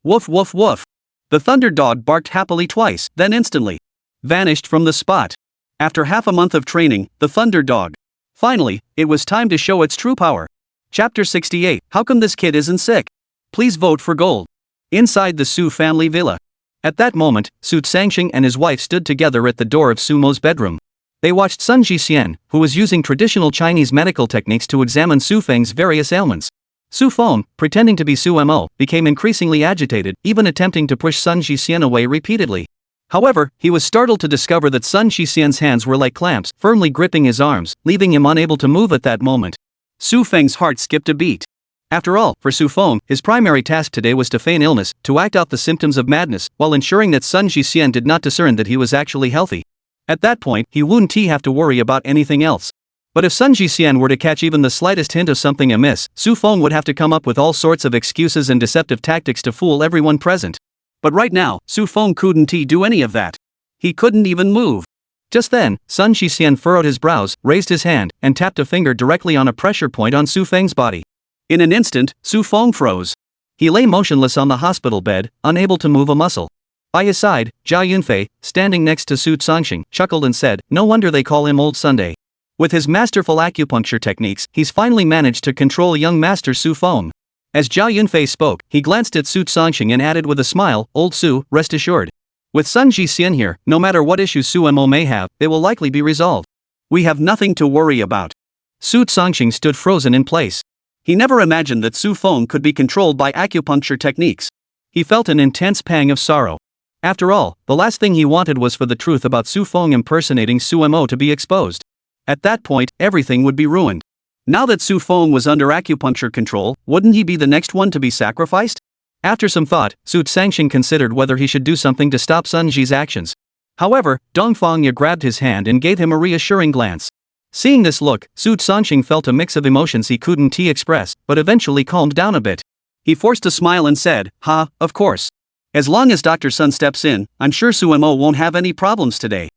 Woof woof woof. The Thunderdog barked happily twice, then instantly vanished from the spot. After half a month of training, the Thunderdog. Finally, it was time to show its true power. Chapter 68, How Come This Kid Isn't Sick? Please vote for gold. Inside the Su family villa. At that moment, Su Sangxing and his wife stood together at the door of Sumo's bedroom. They watched Sun Jixian, who was using traditional Chinese medical techniques to examine Su Feng's various ailments. Su Feng, pretending to be Suemo, became increasingly agitated, even attempting to push Sun Jixian away repeatedly. However, he was startled to discover that Sun Jixian's hands were like clamps, firmly gripping his arms, leaving him unable to move at that moment. Su Feng's heart skipped a beat. After all, for Su Feng, his primary task today was to feign illness, to act out the symptoms of madness, while ensuring that Sun Jixian did not discern that he was actually healthy. At that point, he wouldn't have to worry about anything else. But if Sun Jixian were to catch even the slightest hint of something amiss, Su Feng would have to come up with all sorts of excuses and deceptive tactics to fool everyone present. But right now, Su Feng couldn't do any of that. He couldn't even move. Just then, Sun Jixian furrowed his brows, raised his hand, and tapped a finger directly on a pressure point on Su Feng's body. In an instant, Su Feng froze. He lay motionless on the hospital bed, unable to move a muscle. By his side, Lin Fe, standing next to Su Sangxing, chuckled and said, "No wonder they call him Old Sunday. With his masterful acupuncture techniques, he's finally managed to control young master Su Feng." As Lin Fe spoke, he glanced at Su Sangxing and added with a smile, "Old Su, rest assured. With Sun Jixian here, no matter what issues Suemo may have, they will likely be resolved. We have nothing to worry about." Su Sangxing stood frozen in place. He never imagined that Su Feng could be controlled by acupuncture techniques. He felt an intense pang of sorrow. After all, the last thing he wanted was for the truth about Su Feng impersonating Suemo to be exposed. At that point, everything would be ruined. Now that Su Feng was under acupuncture control, wouldn't he be the next one to be sacrificed? After some thought, Su Sangxing considered whether he should do something to stop Sun Ji's actions. However, Dongfang Ya grabbed his hand and gave him a reassuring glance. Seeing this look, Su Sangxing felt a mix of emotions he couldn't express, but eventually calmed down a bit. He forced a smile and said, "Ha, of course. As long as Dr. Sun steps in, I'm sure Suemo won't have any problems today."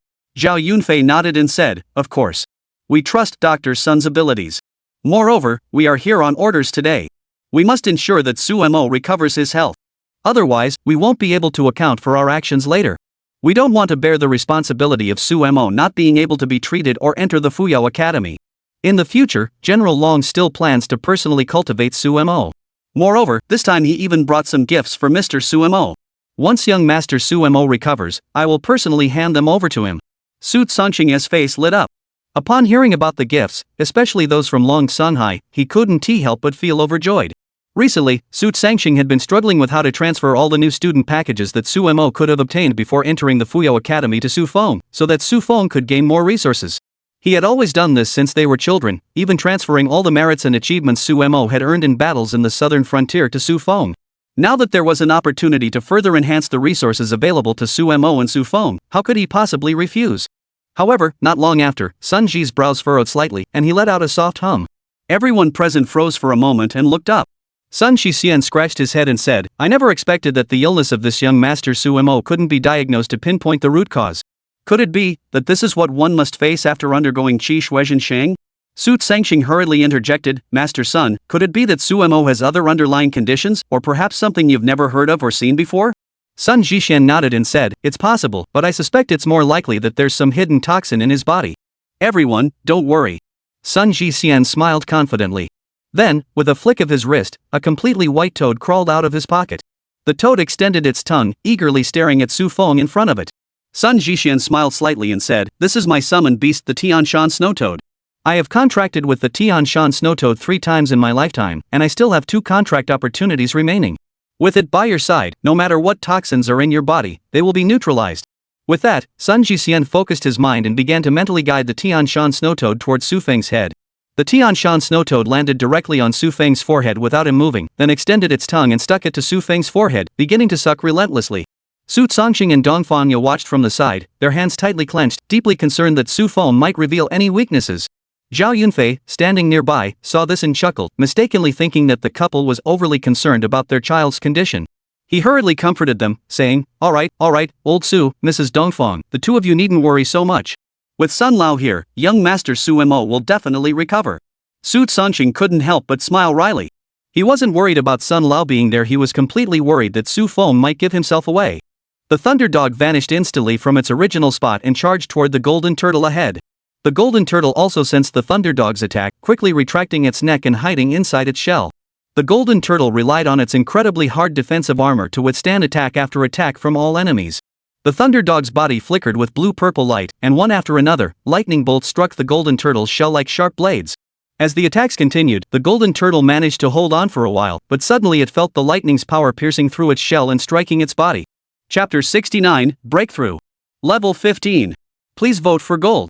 Lin Fe nodded and said, "Of course. We trust Dr. Sun's abilities. Moreover, we are here on orders today. We must ensure that Suemo recovers his health. Otherwise, we won't be able to account for our actions later. We don't want to bear the responsibility of Suemo not being able to be treated or enter the Fuyao Academy. In the future, General Long still plans to personally cultivate Suemo. Moreover, this time he even brought some gifts for Mr. Suemo. Once young Master Suemo recovers, I will personally hand them over to him." Su Sangxing's face lit up. Upon hearing about the gifts, especially those from Long Sanghai, he couldn't help but feel overjoyed. Recently, Su Sangxing had been struggling with how to transfer all the new student packages that Suemo could have obtained before entering the Fuyao Academy to Su Feng, so that Su Feng could gain more resources. He had always done this since they were children, even transferring all the merits and achievements Suemo had earned in battles in the southern frontier to Su Feng. Now that there was an opportunity to further enhance the resources available to Su Mo and Xu Feng, how could he possibly refuse? However, not long after, Sun Ji's brows furrowed slightly, and he let out a soft hum. Everyone present froze for a moment and looked up. Sun Jixian scratched his head and said, I never expected that the illness of this young master Su Mo couldn't be diagnosed to pinpoint the root cause. Could it be that this is what one must face after undergoing Qi Shuizhen Shang? Su Tsangxing hurriedly interjected, Master Sun, could it be that Su Mo has other underlying conditions, or perhaps something you've never heard of or seen before? Sun Jixian nodded and said, it's possible, but I suspect it's more likely that there's some hidden toxin in his body. Everyone, don't worry. Sun Jixian smiled confidently. Then, with a flick of his wrist, a completely white toad crawled out of his pocket. The toad extended its tongue, eagerly staring at Xu Feng in front of it. Sun Jixian smiled slightly and said, this is my summoned beast, the Tianshan Snow Toad. I have contracted with the Tianshan Snow Toad 3 times in my lifetime, and I still have 2 contract opportunities remaining. With it by your side, no matter what toxins are in your body, they will be neutralized. With that, Sun Jixian focused his mind and began to mentally guide the Tianshan Snow Toad towards Xu Feng's head. The Tianshan Snow Toad landed directly on Xu Feng's forehead without him moving, then extended its tongue and stuck it to Xu Feng's forehead, beginning to suck relentlessly. Su Tsangxing and Dongfang Ya watched from the side, their hands tightly clenched, deeply concerned that Xu Feng might reveal any weaknesses. Zhao Yunfei, standing nearby, saw this and chuckled, mistakenly thinking that the couple was overly concerned about their child's condition. He hurriedly comforted them, saying, all right, old Su, Mrs. Dongfang, the 2 of you needn't worry so much. With Sun Lao here, young Master Su Mo will definitely recover. Su Tsangxing couldn't help but smile wryly. He wasn't worried about Sun Lao being there, he was completely worried that Xu Feng might give himself away. The thunder dog vanished instantly from its original spot and charged toward the golden turtle ahead. The golden turtle also sensed the thunder dog's attack, quickly retracting its neck and hiding inside its shell. The golden turtle relied on its incredibly hard defensive armor to withstand attack after attack from all enemies. The thunder dog's body flickered with blue-purple light, and one after another, lightning bolts struck the golden turtle's shell like sharp blades. As the attacks continued, the golden turtle managed to hold on for a while, but suddenly it felt the lightning's power piercing through its shell and striking its body. Chapter 69, Breakthrough. Level 15. Please vote for gold.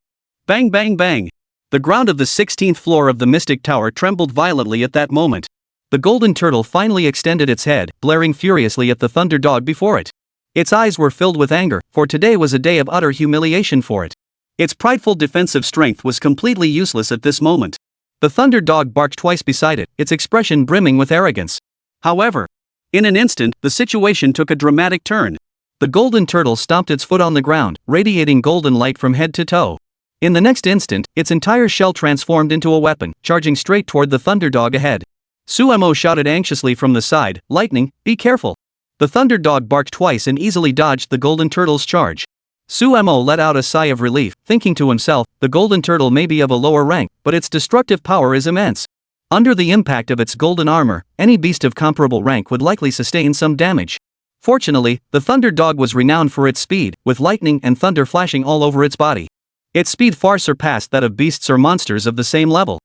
Bang bang bang. The ground of the 16th floor of the Mystic Tower trembled violently at that moment. The golden turtle finally extended its head, blaring furiously at the thunder dog before it. Its eyes were filled with anger, for today was a day of utter humiliation for it. Its prideful defensive strength was completely useless at this moment. The thunder dog barked twice beside it, its expression brimming with arrogance. However, in an instant, the situation took a dramatic turn. The golden turtle stomped its foot on the ground, radiating golden light from head to toe. In the next instant, its entire shell transformed into a weapon, charging straight toward the thunder dog ahead. Su Mo shouted anxiously from the side, lightning, be careful. The thunder dog barked twice and easily dodged the golden turtle's charge. Su Mo let out a sigh of relief, thinking to himself, the golden turtle may be of a lower rank, but its destructive power is immense. Under the impact of its golden armor, any beast of comparable rank would likely sustain some damage. Fortunately, the thunder dog was renowned for its speed, with lightning and thunder flashing all over its body. Its speed far surpassed that of beasts or monsters of the same level.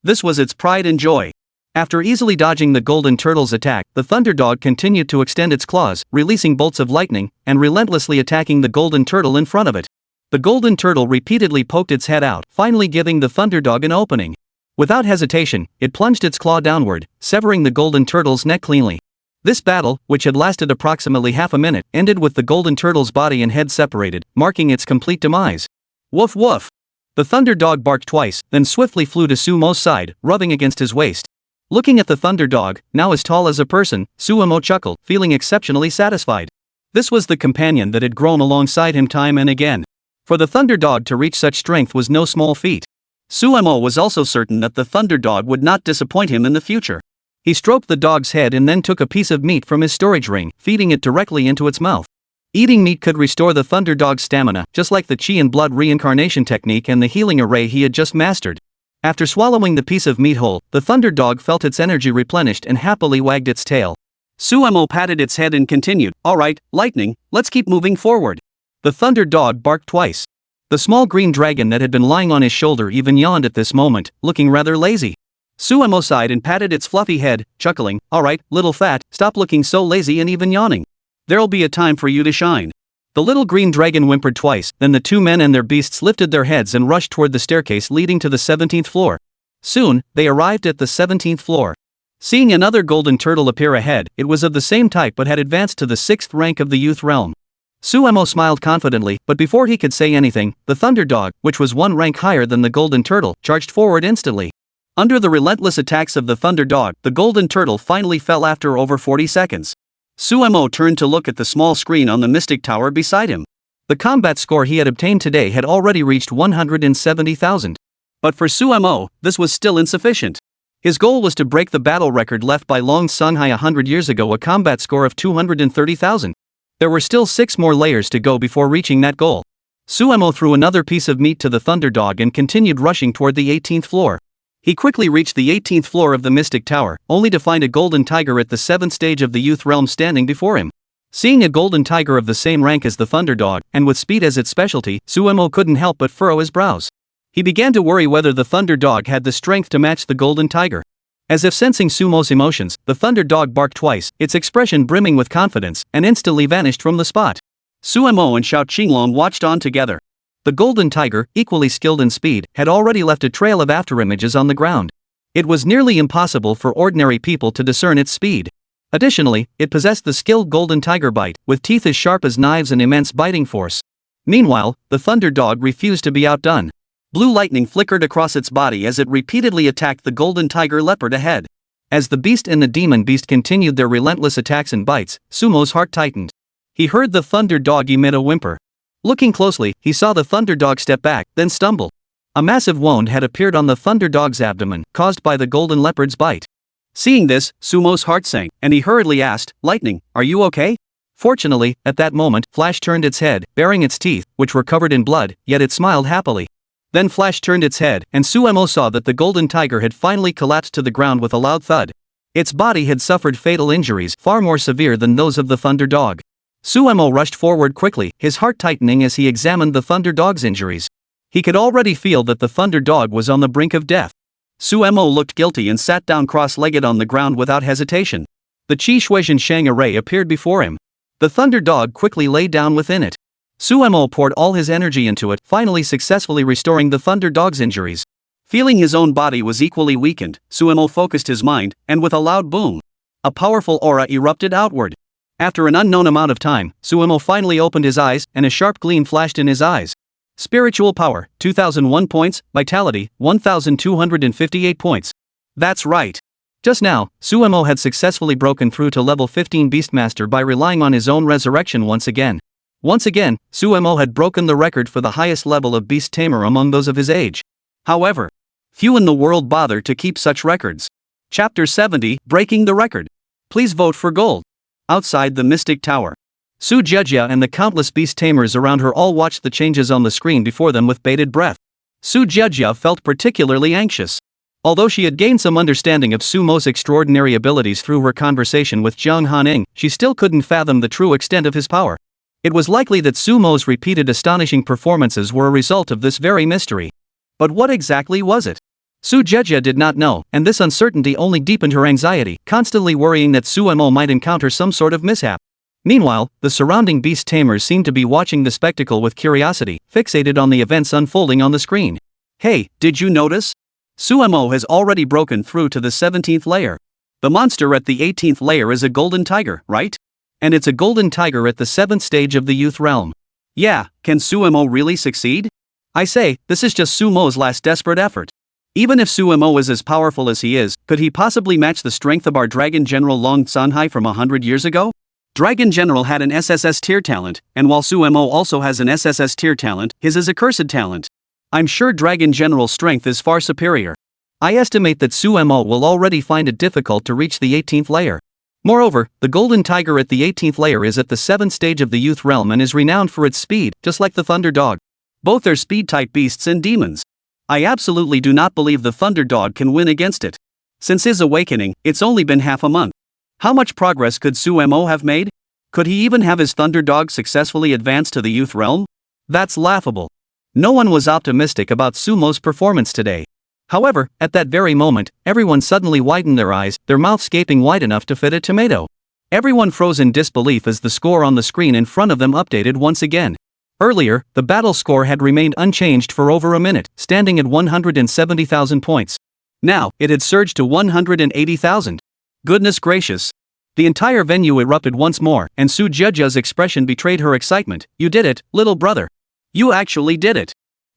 This was its pride and joy. After easily dodging the golden turtle's attack, the thunder dog continued to extend its claws, releasing bolts of lightning, and relentlessly attacking the golden turtle in front of it. The golden turtle repeatedly poked its head out, finally giving the thunder dog an opening. Without hesitation, it plunged its claw downward, severing the golden turtle's neck cleanly. This battle, which had lasted approximately half a minute, ended with the golden turtle's body and head separated, marking its complete demise. Woof woof! The thunder dog barked twice, then swiftly flew to Su Mo's side, rubbing against his waist. Looking at the thunder dog, now as tall as a person, Su Mo chuckled, feeling exceptionally satisfied. This was the companion that had grown alongside him time and again. For the thunder dog to reach such strength was no small feat. Su Mo was also certain that the thunder dog would not disappoint him in the future. He stroked the dog's head and then took a piece of meat from his storage ring, feeding it directly into its mouth. Eating meat could restore the thunder dog's stamina, just like the Qi and blood reincarnation technique and the healing array he had just mastered. After swallowing the piece of meat whole, the thunder dog felt its energy replenished and happily wagged its tail. Su Mo patted its head and continued, alright, lightning, let's keep moving forward. The thunder dog barked twice. The small green dragon that had been lying on his shoulder even yawned at this moment, looking rather lazy. Su Mo sighed and patted its fluffy head, chuckling, alright, little fat, stop looking so lazy and even yawning. There'll be a time for you to shine. The little green dragon whimpered twice, then the 2 men and their beasts lifted their heads and rushed toward the staircase leading to the 17th floor. Soon, they arrived at the 17th floor. Seeing another golden turtle appear ahead, it was of the same type but had advanced to the 6th rank of the youth realm. Suemo smiled confidently, but before he could say anything, the thunder dog, which was 1 rank higher than the golden turtle, charged forward instantly. Under the relentless attacks of the thunder dog, the golden turtle finally fell after over 40 seconds. Suemo turned to look at the small screen on the mystic tower beside him. The combat score he had obtained today had already reached 170,000. But for Suemo, this was still insufficient. His goal was to break the battle record left by Long Sunhai 100 years ago, a combat score of 230,000. There were still 6 more layers to go before reaching that goal. Suemo threw another piece of meat to the thunder dog and continued rushing toward the 18th floor. He quickly reached the 18th floor of the Mystic Tower, only to find a golden tiger at the 7th stage of the youth realm standing before him. Seeing a golden tiger of the same rank as the thunder dog, and with speed as its specialty, Suemo couldn't help but furrow his brows. He began to worry whether the thunder dog had the strength to match the golden tiger. As if sensing Sumo's emotions, the thunder dog barked twice, its expression brimming with confidence, and instantly vanished from the spot. Suemo and Xiao Qinglong watched on together. The golden tiger, equally skilled in speed, had already left a trail of afterimages on the ground. It was nearly impossible for ordinary people to discern its speed. Additionally, it possessed the skilled golden tiger bite, with teeth as sharp as knives and immense biting force. Meanwhile, the thunder dog refused to be outdone. Blue lightning flickered across its body as it repeatedly attacked the golden tiger leopard ahead. As the beast and the demon beast continued their relentless attacks and bites, Sumo's heart tightened. He heard the thunder dog emit a whimper. Looking closely, he saw the thunder dog step back, then stumble. A massive wound had appeared on the thunder dog's abdomen, caused by the golden leopard's bite. Seeing this, Sumo's heart sank, and he hurriedly asked, "Lightning, are you okay?" Fortunately, at that moment, Flash turned its head, baring its teeth, which were covered in blood, yet it smiled happily. Then Flash turned its head, and Suemo saw that the golden tiger had finally collapsed to the ground with a loud thud. Its body had suffered fatal injuries, far more severe than those of the thunder dog. Suemo rushed forward quickly, his heart tightening as he examined the thunder dog's injuries. He could already feel that the thunder dog was on the brink of death. Suemo looked guilty and sat down cross-legged on the ground without hesitation. The Qi Shuizhen Shang array appeared before him. The thunder dog quickly lay down within it. Suemo poured all his energy into it, finally successfully restoring the thunder dog's injuries. Feeling his own body was equally weakened, Suemo focused his mind, and with a loud boom, a powerful aura erupted outward. After an unknown amount of time, Suemo finally opened his eyes, and a sharp gleam flashed in his eyes. Spiritual power, 2001 points, vitality, 1258 points. That's right. Just now, Suemo had successfully broken through to level 15 Beastmaster by relying on his own resurrection once again. Once again, Suemo had broken the record for the highest level of beast tamer among those of his age. However, few in the world bother to keep such records. Chapter 70, Breaking the Record. Please vote for gold. Outside the Mystic Tower, Su Jiajia and the countless beast tamers around her all watched the changes on the screen before them with bated breath. Su Jiajia felt particularly anxious. Although she had gained some understanding of Sumo's extraordinary abilities through her conversation with Jiang Hanying, she still couldn't fathom the true extent of his power. It was likely that Sumo's repeated astonishing performances were a result of this very mystery. But what exactly was it? Su Jiajia did not know, and this uncertainty only deepened her anxiety, constantly worrying that Suemo might encounter some sort of mishap. Meanwhile, the surrounding beast tamers seemed to be watching the spectacle with curiosity, fixated on the events unfolding on the screen. Hey, did you notice? Suemo has already broken through to the 17th layer. The monster at the 18th layer is a golden tiger, right? And it's a golden tiger at the 7th stage of the youth realm. Yeah, can Suemo really succeed? I say, this is just Sumo's last desperate effort. Even if Suemo is as powerful as he is, could he possibly match the strength of our Dragon General Long Sanhai from 100 years ago? Dragon General had an SSS-tier talent, and while Suemo also has an SSS-tier talent, his is a cursed talent. I'm sure Dragon General's strength is far superior. I estimate that Suemo will already find it difficult to reach the 18th layer. Moreover, the golden tiger at the 18th layer is at the 7th stage of the youth realm and is renowned for its speed, just like the thunder dog. Both are speed-type beasts and demons. I absolutely do not believe the thunder dog can win against it. Since his awakening, it's only been half a month. How much progress could Suemo have made? Could he even have his thunder dog successfully advance to the youth realm? That's laughable. No one was optimistic about Sumo's performance today. However, at that very moment, everyone suddenly widened their eyes, their mouths gaping wide enough to fit a tomato. Everyone froze in disbelief as the score on the screen in front of them updated once again. Earlier, the battle score had remained unchanged for over a minute, standing at 170,000 points. Now, it had surged to 180,000. Goodness gracious. The entire venue erupted once more, and Su Jiajia's expression betrayed her excitement. You did it, little brother. You actually did it.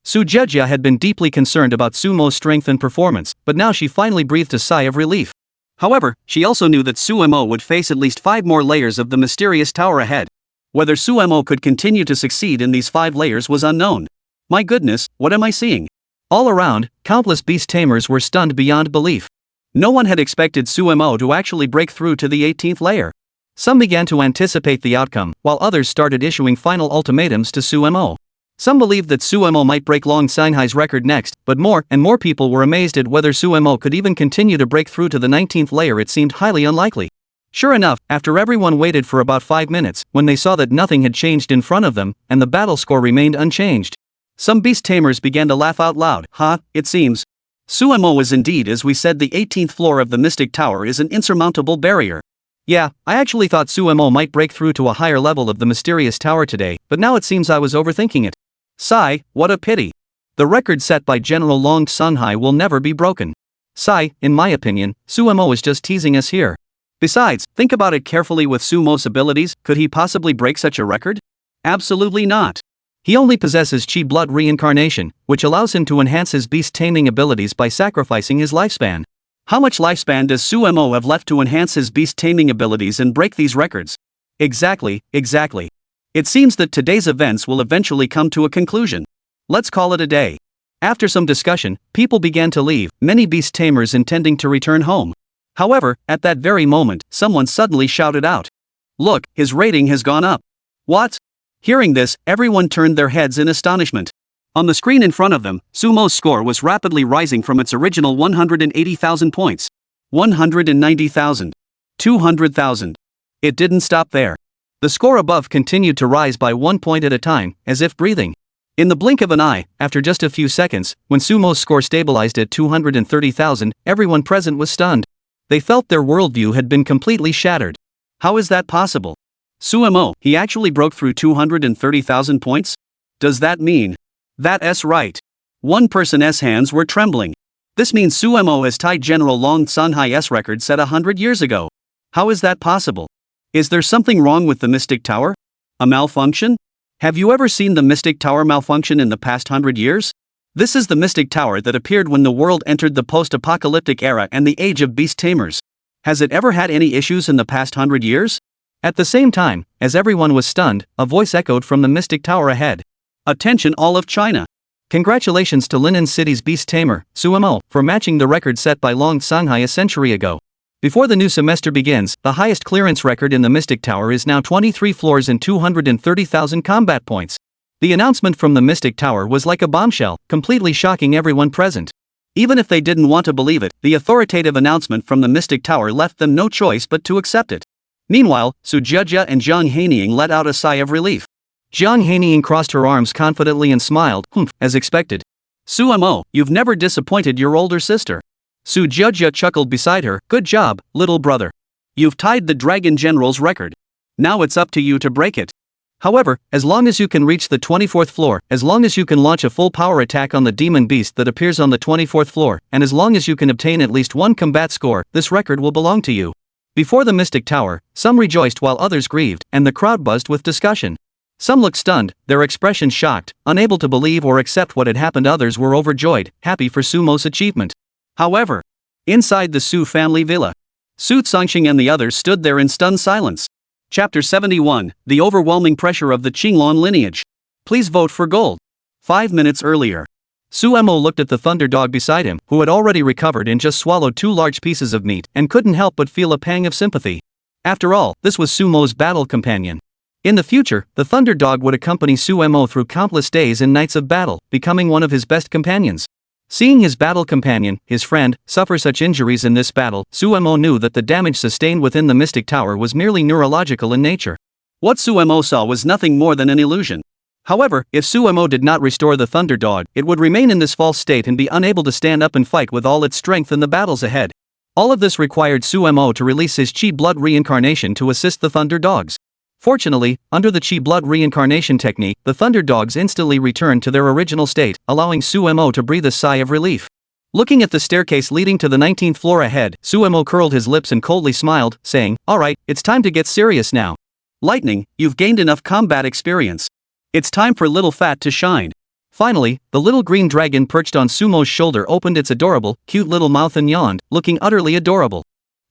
Su Jiajia had been deeply concerned about Sumo's strength and performance, but now she finally breathed a sigh of relief. However, she also knew that Sumo would face at least 5 more layers of the mysterious tower ahead. Whether Sumo could continue to succeed in these 5 layers was unknown. My goodness, what am I seeing? All around, countless beast tamers were stunned beyond belief. No one had expected Sumo to actually break through to the 18th layer. Some began to anticipate the outcome, while others started issuing final ultimatums to Sumo. Some believed that Sumo might break Long Xinhai's record next, but more and more people were amazed at whether Sumo could even continue to break through to the 19th layer. It seemed highly unlikely. Sure enough, after everyone waited for about 5 minutes, when they saw that nothing had changed in front of them, and the battle score remained unchanged, some beast tamers began to laugh out loud. It seems. Sumo is indeed, as we said, the 18th floor of the Mystic Tower is an insurmountable barrier. Yeah, I actually thought Sumo might break through to a higher level of the mysterious tower today, but now it seems I was overthinking it. Sigh, what a pity. The record set by General Long Xinhai will never be broken. Sigh, in my opinion, Sumo is just teasing us here. Besides, think about it carefully. With Sumo's abilities, could he possibly break such a record? Absolutely not. He only possesses Qi blood reincarnation, which allows him to enhance his beast taming abilities by sacrificing his lifespan. How much lifespan does Sumo have left to enhance his beast taming abilities and break these records? Exactly. It seems that today's events will eventually come to a conclusion. Let's call it a day. After some discussion, people began to leave, many beast tamers intending to return home. However, at that very moment, someone suddenly shouted out. Look, his rating has gone up. What? Hearing this, everyone turned their heads in astonishment. On the screen in front of them, Sumo's score was rapidly rising from its original 180,000 points. 190,000. 200,000. It didn't stop there. The score above continued to rise by 1 point at a time, as if breathing. In the blink of an eye, after just a few seconds, when Sumo's score stabilized at 230,000, everyone present was stunned. They felt their worldview had been completely shattered. How is that possible? Sumo, he actually broke through 230,000 points? Does that mean? That's right. One person's hands were trembling. This means Sumo has tied General Long Xinhai's record set 100 years ago. How is that possible? Is there something wrong with the Mystic Tower? A malfunction? Have you ever seen the Mystic Tower malfunction in the past 100 years? This is the Mystic Tower that appeared when the world entered the post-apocalyptic era and the age of beast tamers. Has it ever had any issues in the past 100 years? At the same time, as everyone was stunned, a voice echoed from the Mystic Tower ahead. Attention all of China. Congratulations to Linen City's beast tamer, Sumo, for matching the record set by Long Xinhai a century ago. Before the new semester begins, the highest clearance record in the Mystic Tower is now 23 floors and 230,000 combat points. The announcement from the Mystic Tower was like a bombshell, completely shocking everyone present. Even if they didn't want to believe it, the authoritative announcement from the Mystic Tower left them no choice but to accept it. Meanwhile, Su Jiajia and Jiang Hanying let out a sigh of relief. Jiang Hanying crossed her arms confidently and smiled, as expected. Sumo, you've never disappointed your older sister. Su Jiajia chuckled beside her. Good job, little brother. You've tied the Dragon General's record. Now it's up to you to break it. However, as long as you can reach the 24th floor, as long as you can launch a full power attack on the demon beast that appears on the 24th floor, and as long as you can obtain at least 1 combat score, this record will belong to you. Before the Mystic Tower, some rejoiced while others grieved, and the crowd buzzed with discussion. Some looked stunned, their expressions shocked, unable to believe or accept what had happened. Others were overjoyed, happy for Sumo's achievement. However, inside the Su family villa, Su Cangxing and the others stood there in stunned silence. Chapter 71, The Overwhelming Pressure of the Qinglong Lineage. Please vote for gold. 5 minutes earlier. Sumo looked at the thunder dog beside him, who had already recovered and just swallowed 2 large pieces of meat, and couldn't help but feel a pang of sympathy. After all, this was Sumo's battle companion. In the future, the thunder dog would accompany Sumo through countless days and nights of battle, becoming one of his best companions. Seeing his battle companion, his friend, suffer such injuries in this battle, Sumo knew that the damage sustained within the Mystic Tower was merely neurological in nature. What Sumo saw was nothing more than an illusion. However, if Sumo did not restore the thunder dog, it would remain in this false state and be unable to stand up and fight with all its strength in the battles ahead. All of this required Sumo to release his Qi blood reincarnation to assist the thunder dogs. Fortunately, under the Qi blood reincarnation technique, the thunder dogs instantly returned to their original state, allowing Sumo to breathe a sigh of relief. Looking at the staircase leading to the 19th floor ahead, Suemo curled his lips and coldly smiled, saying, "Alright, it's time to get serious now. Lightning, you've gained enough combat experience. It's time for Little Fat to shine." Finally, the little green dragon perched on Sumo's shoulder opened its adorable, cute little mouth and yawned, looking utterly adorable.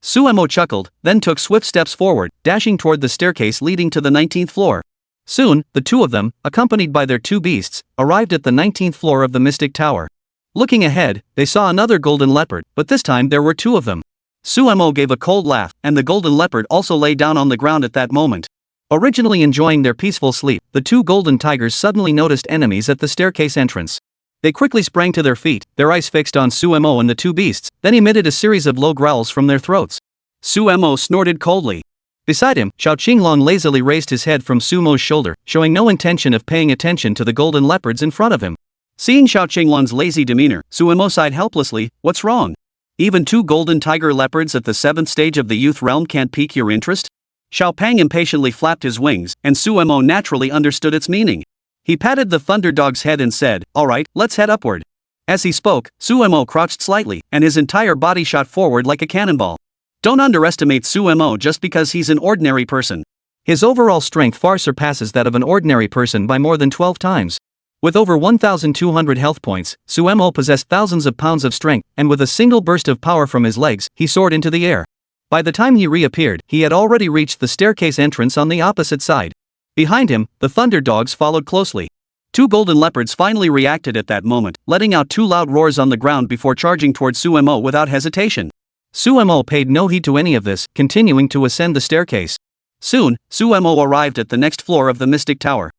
Suemo chuckled, then took swift steps forward, dashing toward the staircase leading to the 19th floor. Soon, the two of them, accompanied by their two beasts, arrived at the 19th floor of the Mystic Tower. Looking ahead, they saw another golden leopard, but this time there were two of them. Suemo gave a cold laugh, and the golden leopard also lay down on the ground at that moment. Originally enjoying their peaceful sleep, the two golden tigers suddenly noticed enemies at the staircase entrance. They quickly sprang to their feet, their eyes fixed on Suemo and the two beasts, then emitted a series of low growls from their throats. Suemo snorted coldly. Beside him, Xiao Qinglong lazily raised his head from Sumo's shoulder, showing no intention of paying attention to the golden leopards in front of him. Seeing Xiao Qinglong's lazy demeanor, Suemo sighed helplessly, "What's wrong? Even two golden tiger leopards at the 7th stage of the youth realm can't pique your interest?" Xiao Pang impatiently flapped his wings, and Suemo naturally understood its meaning. He patted the thunder dog's head and said, "Alright, let's head upward." As he spoke, Suemo crouched slightly, and his entire body shot forward like a cannonball. Don't underestimate Suemo just because he's an ordinary person. His overall strength far surpasses that of an ordinary person by more than 12 times. With over 1,200 health points, Suemo possessed thousands of pounds of strength, and with a single burst of power from his legs, he soared into the air. By the time he reappeared, he had already reached the staircase entrance on the opposite side. Behind him, the thunder dogs followed closely. Two golden leopards finally reacted at that moment, letting out two loud roars on the ground before charging toward Suemo without hesitation. Suemo paid no heed to any of this, continuing to ascend the staircase. Soon, Suemo arrived at the next floor of the Mystic Tower.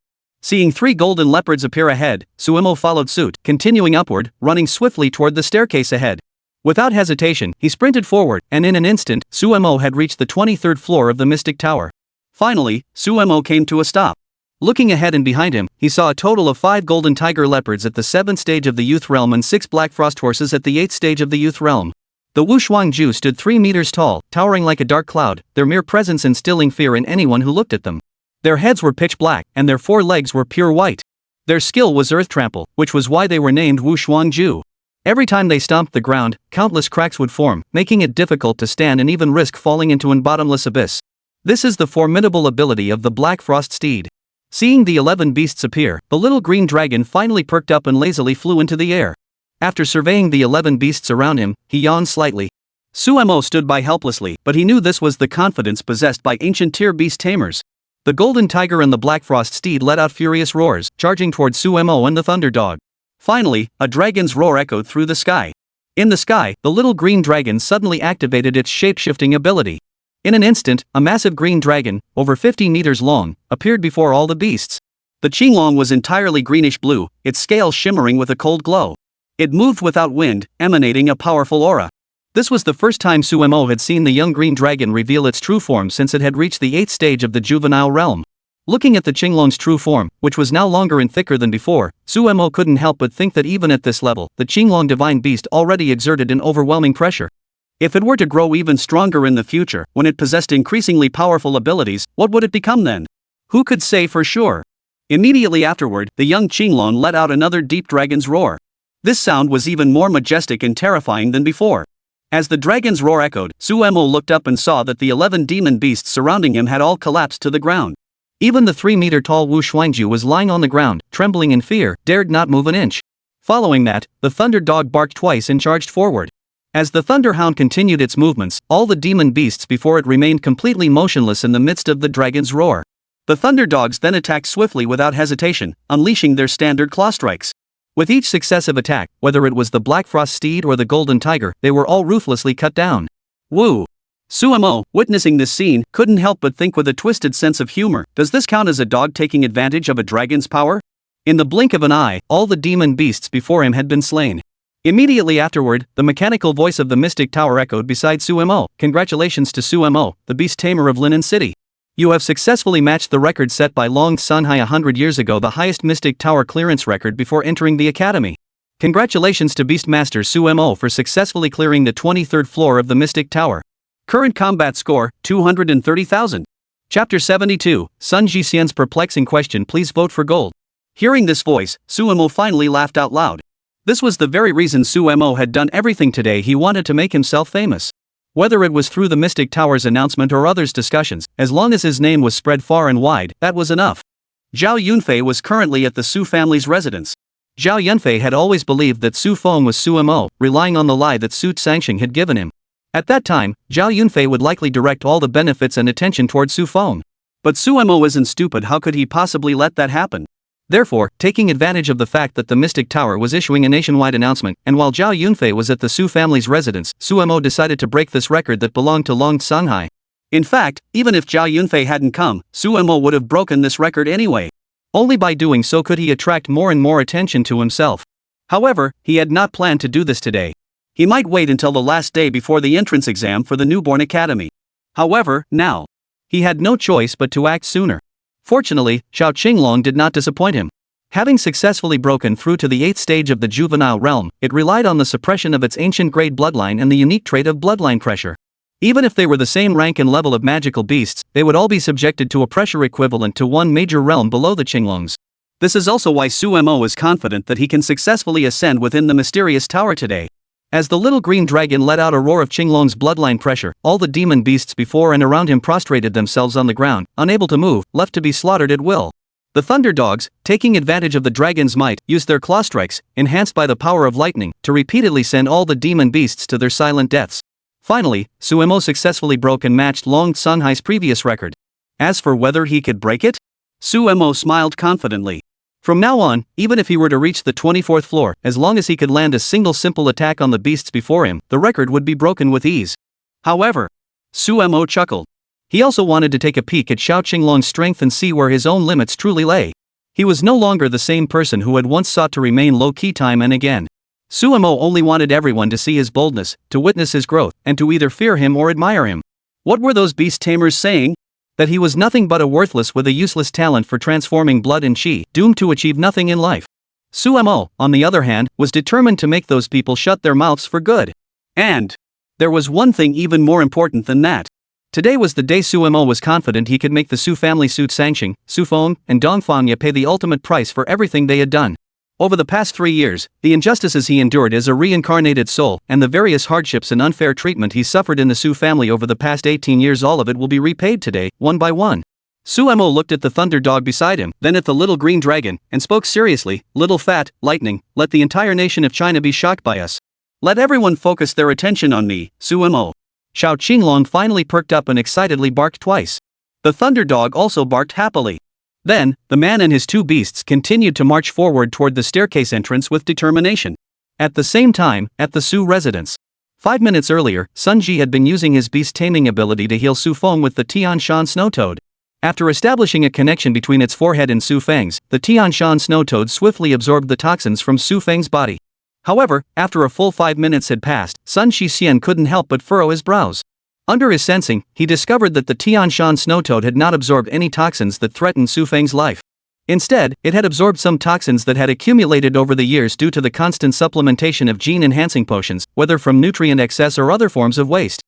Seeing three golden leopards appear ahead, Suemo followed suit, continuing upward, running swiftly toward the staircase ahead. Without hesitation, he sprinted forward, and in an instant, Suemo had reached the 23rd floor of the Mystic Tower. Finally, Suemo came to a stop. Looking ahead and behind him, he saw a total of 5 golden tiger leopards at the 7th stage of the youth realm and 6 black frost horses at the 8th stage of the youth realm. The Wushuangju stood 3 meters tall, towering like a dark cloud, their mere presence instilling fear in anyone who looked at them. Their heads were pitch black, and their 4 legs were pure white. Their skill was earth trample, which was why they were named Wushuangju. Every time they stomped the ground, countless cracks would form, making it difficult to stand and even risk falling into an bottomless abyss. This is the formidable ability of the Black Frost Steed. Seeing the 11 beasts appear, the little green dragon finally perked up and lazily flew into the air. After surveying the 11 beasts around him, he yawned slightly. Suemo stood by helplessly, but he knew this was the confidence possessed by ancient tier beast tamers. The golden tiger and the Black Frost Steed let out furious roars, charging toward Suemo and the thunder dog. Finally, a dragon's roar echoed through the sky. In the sky, the little green dragon suddenly activated its shape-shifting ability. In an instant, a massive green dragon, over 50 meters long, appeared before all the beasts. The Qinglong was entirely greenish-blue, its scales shimmering with a cold glow. It moved without wind, emanating a powerful aura. This was the first time Suemo had seen the young green dragon reveal its true form since it had reached the 8th stage of the juvenile realm. Looking at the Qinglong's true form, which was now longer and thicker than before, Suemo couldn't help but think that even at this level, the Qinglong divine beast already exerted an overwhelming pressure. If it were to grow even stronger in the future, when it possessed increasingly powerful abilities, what would it become then? Who could say for sure? Immediately afterward, the young Qinglong let out another deep dragon's roar. This sound was even more majestic and terrifying than before. As the dragon's roar echoed, Suemo looked up and saw that the 11 demon beasts surrounding him had all collapsed to the ground. Even the 3-meter-tall Wu Shuangju was lying on the ground, trembling in fear, dared not move an inch. Following that, the thunder dog barked twice and charged forward. As the thunder hound continued its movements, all the demon beasts before it remained completely motionless in the midst of the dragon's roar. The thunder dogs then attacked swiftly without hesitation, unleashing their standard claw strikes. With each successive attack, whether it was the Black Frost Steed or the Golden Tiger, they were all ruthlessly cut down. Woo! Suemo, witnessing this scene, couldn't help but think with a twisted sense of humor, does this count as a dog taking advantage of a dragon's power? In the blink of an eye, all the demon beasts before him had been slain. Immediately afterward, the mechanical voice of the Mystic Tower echoed beside Suemo. Congratulations to Suemo, the beast tamer of Lin City. You have successfully matched the record set by Long Sunhai 100 years ago, the highest Mystic Tower clearance record before entering the academy. Congratulations to Beastmaster Suemo for successfully clearing the 23rd floor of the Mystic Tower. Current combat score, 230,000. Chapter 72, Sun Jixian's perplexing question. Please vote for gold. Hearing this voice, Suemo finally laughed out loud. This was the very reason Sumo had done everything today. He wanted to make himself famous. Whether it was through the Mystic Tower's announcement or others' discussions, as long as his name was spread far and wide, that was enough. Zhao Yunfei was currently at the Su family's residence. Zhao Yunfei had always believed that Su Feng was Sumo, relying on the lie that Su Sangxing had given him. At that time, Zhao Yunfei would likely direct all the benefits and attention toward Su Feng. But Sumo isn't stupid. How could he possibly let that happen? Therefore, taking advantage of the fact that the Mystic Tower was issuing a nationwide announcement, and while Zhao Yunfei was at the Su family's residence, Sumo decided to break this record that belonged to Long Sanghai. In fact, even if Zhao Yunfei hadn't come, Sumo would have broken this record anyway. Only by doing so could he attract more and more attention to himself. However, he had not planned to do this today. He might wait until the last day before the entrance exam for the newborn academy. However, now, he had no choice but to act sooner. Fortunately, Xiao Qinglong did not disappoint him. Having successfully broken through to the 8th stage of the juvenile realm, it relied on the suppression of its ancient grade bloodline and the unique trait of bloodline pressure. Even if they were the same rank and level of magical beasts, they would all be subjected to a pressure equivalent to one major realm below the Qinglongs. This is also why Sumo is confident that he can successfully ascend within the mysterious tower today. As the little green dragon let out a roar of Qinglong's bloodline pressure, all the demon beasts before and around him prostrated themselves on the ground, unable to move, left to be slaughtered at will. The thunder dogs, taking advantage of the dragon's might, used their claw strikes, enhanced by the power of lightning, to repeatedly send all the demon beasts to their silent deaths. Finally, Sumo successfully broke and matched Long Sanghai's previous record. As for whether he could break it, Sumo smiled confidently. From now on, even if he were to reach the 24th floor, as long as he could land a single simple attack on the beasts before him, the record would be broken with ease. However, Sumo chuckled. He also wanted to take a peek at Xiao Qinglong's strength and see where his own limits truly lay. He was no longer the same person who had once sought to remain low-key time and again. Sumo only wanted everyone to see his boldness, to witness his growth, and to either fear him or admire him. What were those beast tamers saying? That he was nothing but a worthless with a useless talent for transforming blood and qi, doomed to achieve nothing in life. Sumo, on the other hand, was determined to make those people shut their mouths for good. And there was one thing even more important than that. Today was the day Sumo was confident he could make the Su family Su Sangxing, Su Feng, and Dongfang pay the ultimate price for everything they had done. Over the past 3 years, the injustices he endured as a reincarnated soul, and the various hardships and unfair treatment he suffered in the Su family over the past 18 years, all of it will be repaid today, one by one. Sumo looked at the thunder dog beside him, then at the little green dragon, and spoke seriously, "Little fat, lightning, let the entire nation of China be shocked by us. Let everyone focus their attention on me, Sumo." Xiao Qinglong finally perked up and excitedly barked twice. The thunder dog also barked happily. Then, the man and his 2 beasts continued to march forward toward the staircase entrance with determination. At the same time, at the Su residence. 5 minutes earlier, Sun Ji had been using his beast taming ability to heal Su Feng with the Tianshan snow toad. After establishing a connection between its forehead and Su Feng's, the Tianshan snow toad swiftly absorbed the toxins from Su Feng's body. However, after a full 5 minutes had passed, Sun Shixian couldn't help but furrow his brows. Under his sensing, he discovered that the Tianshan snow toad had not absorbed any toxins that threatened Su Feng's life. Instead, it had absorbed some toxins that had accumulated over the years due to the constant supplementation of gene-enhancing potions, whether from nutrient excess or other forms of waste.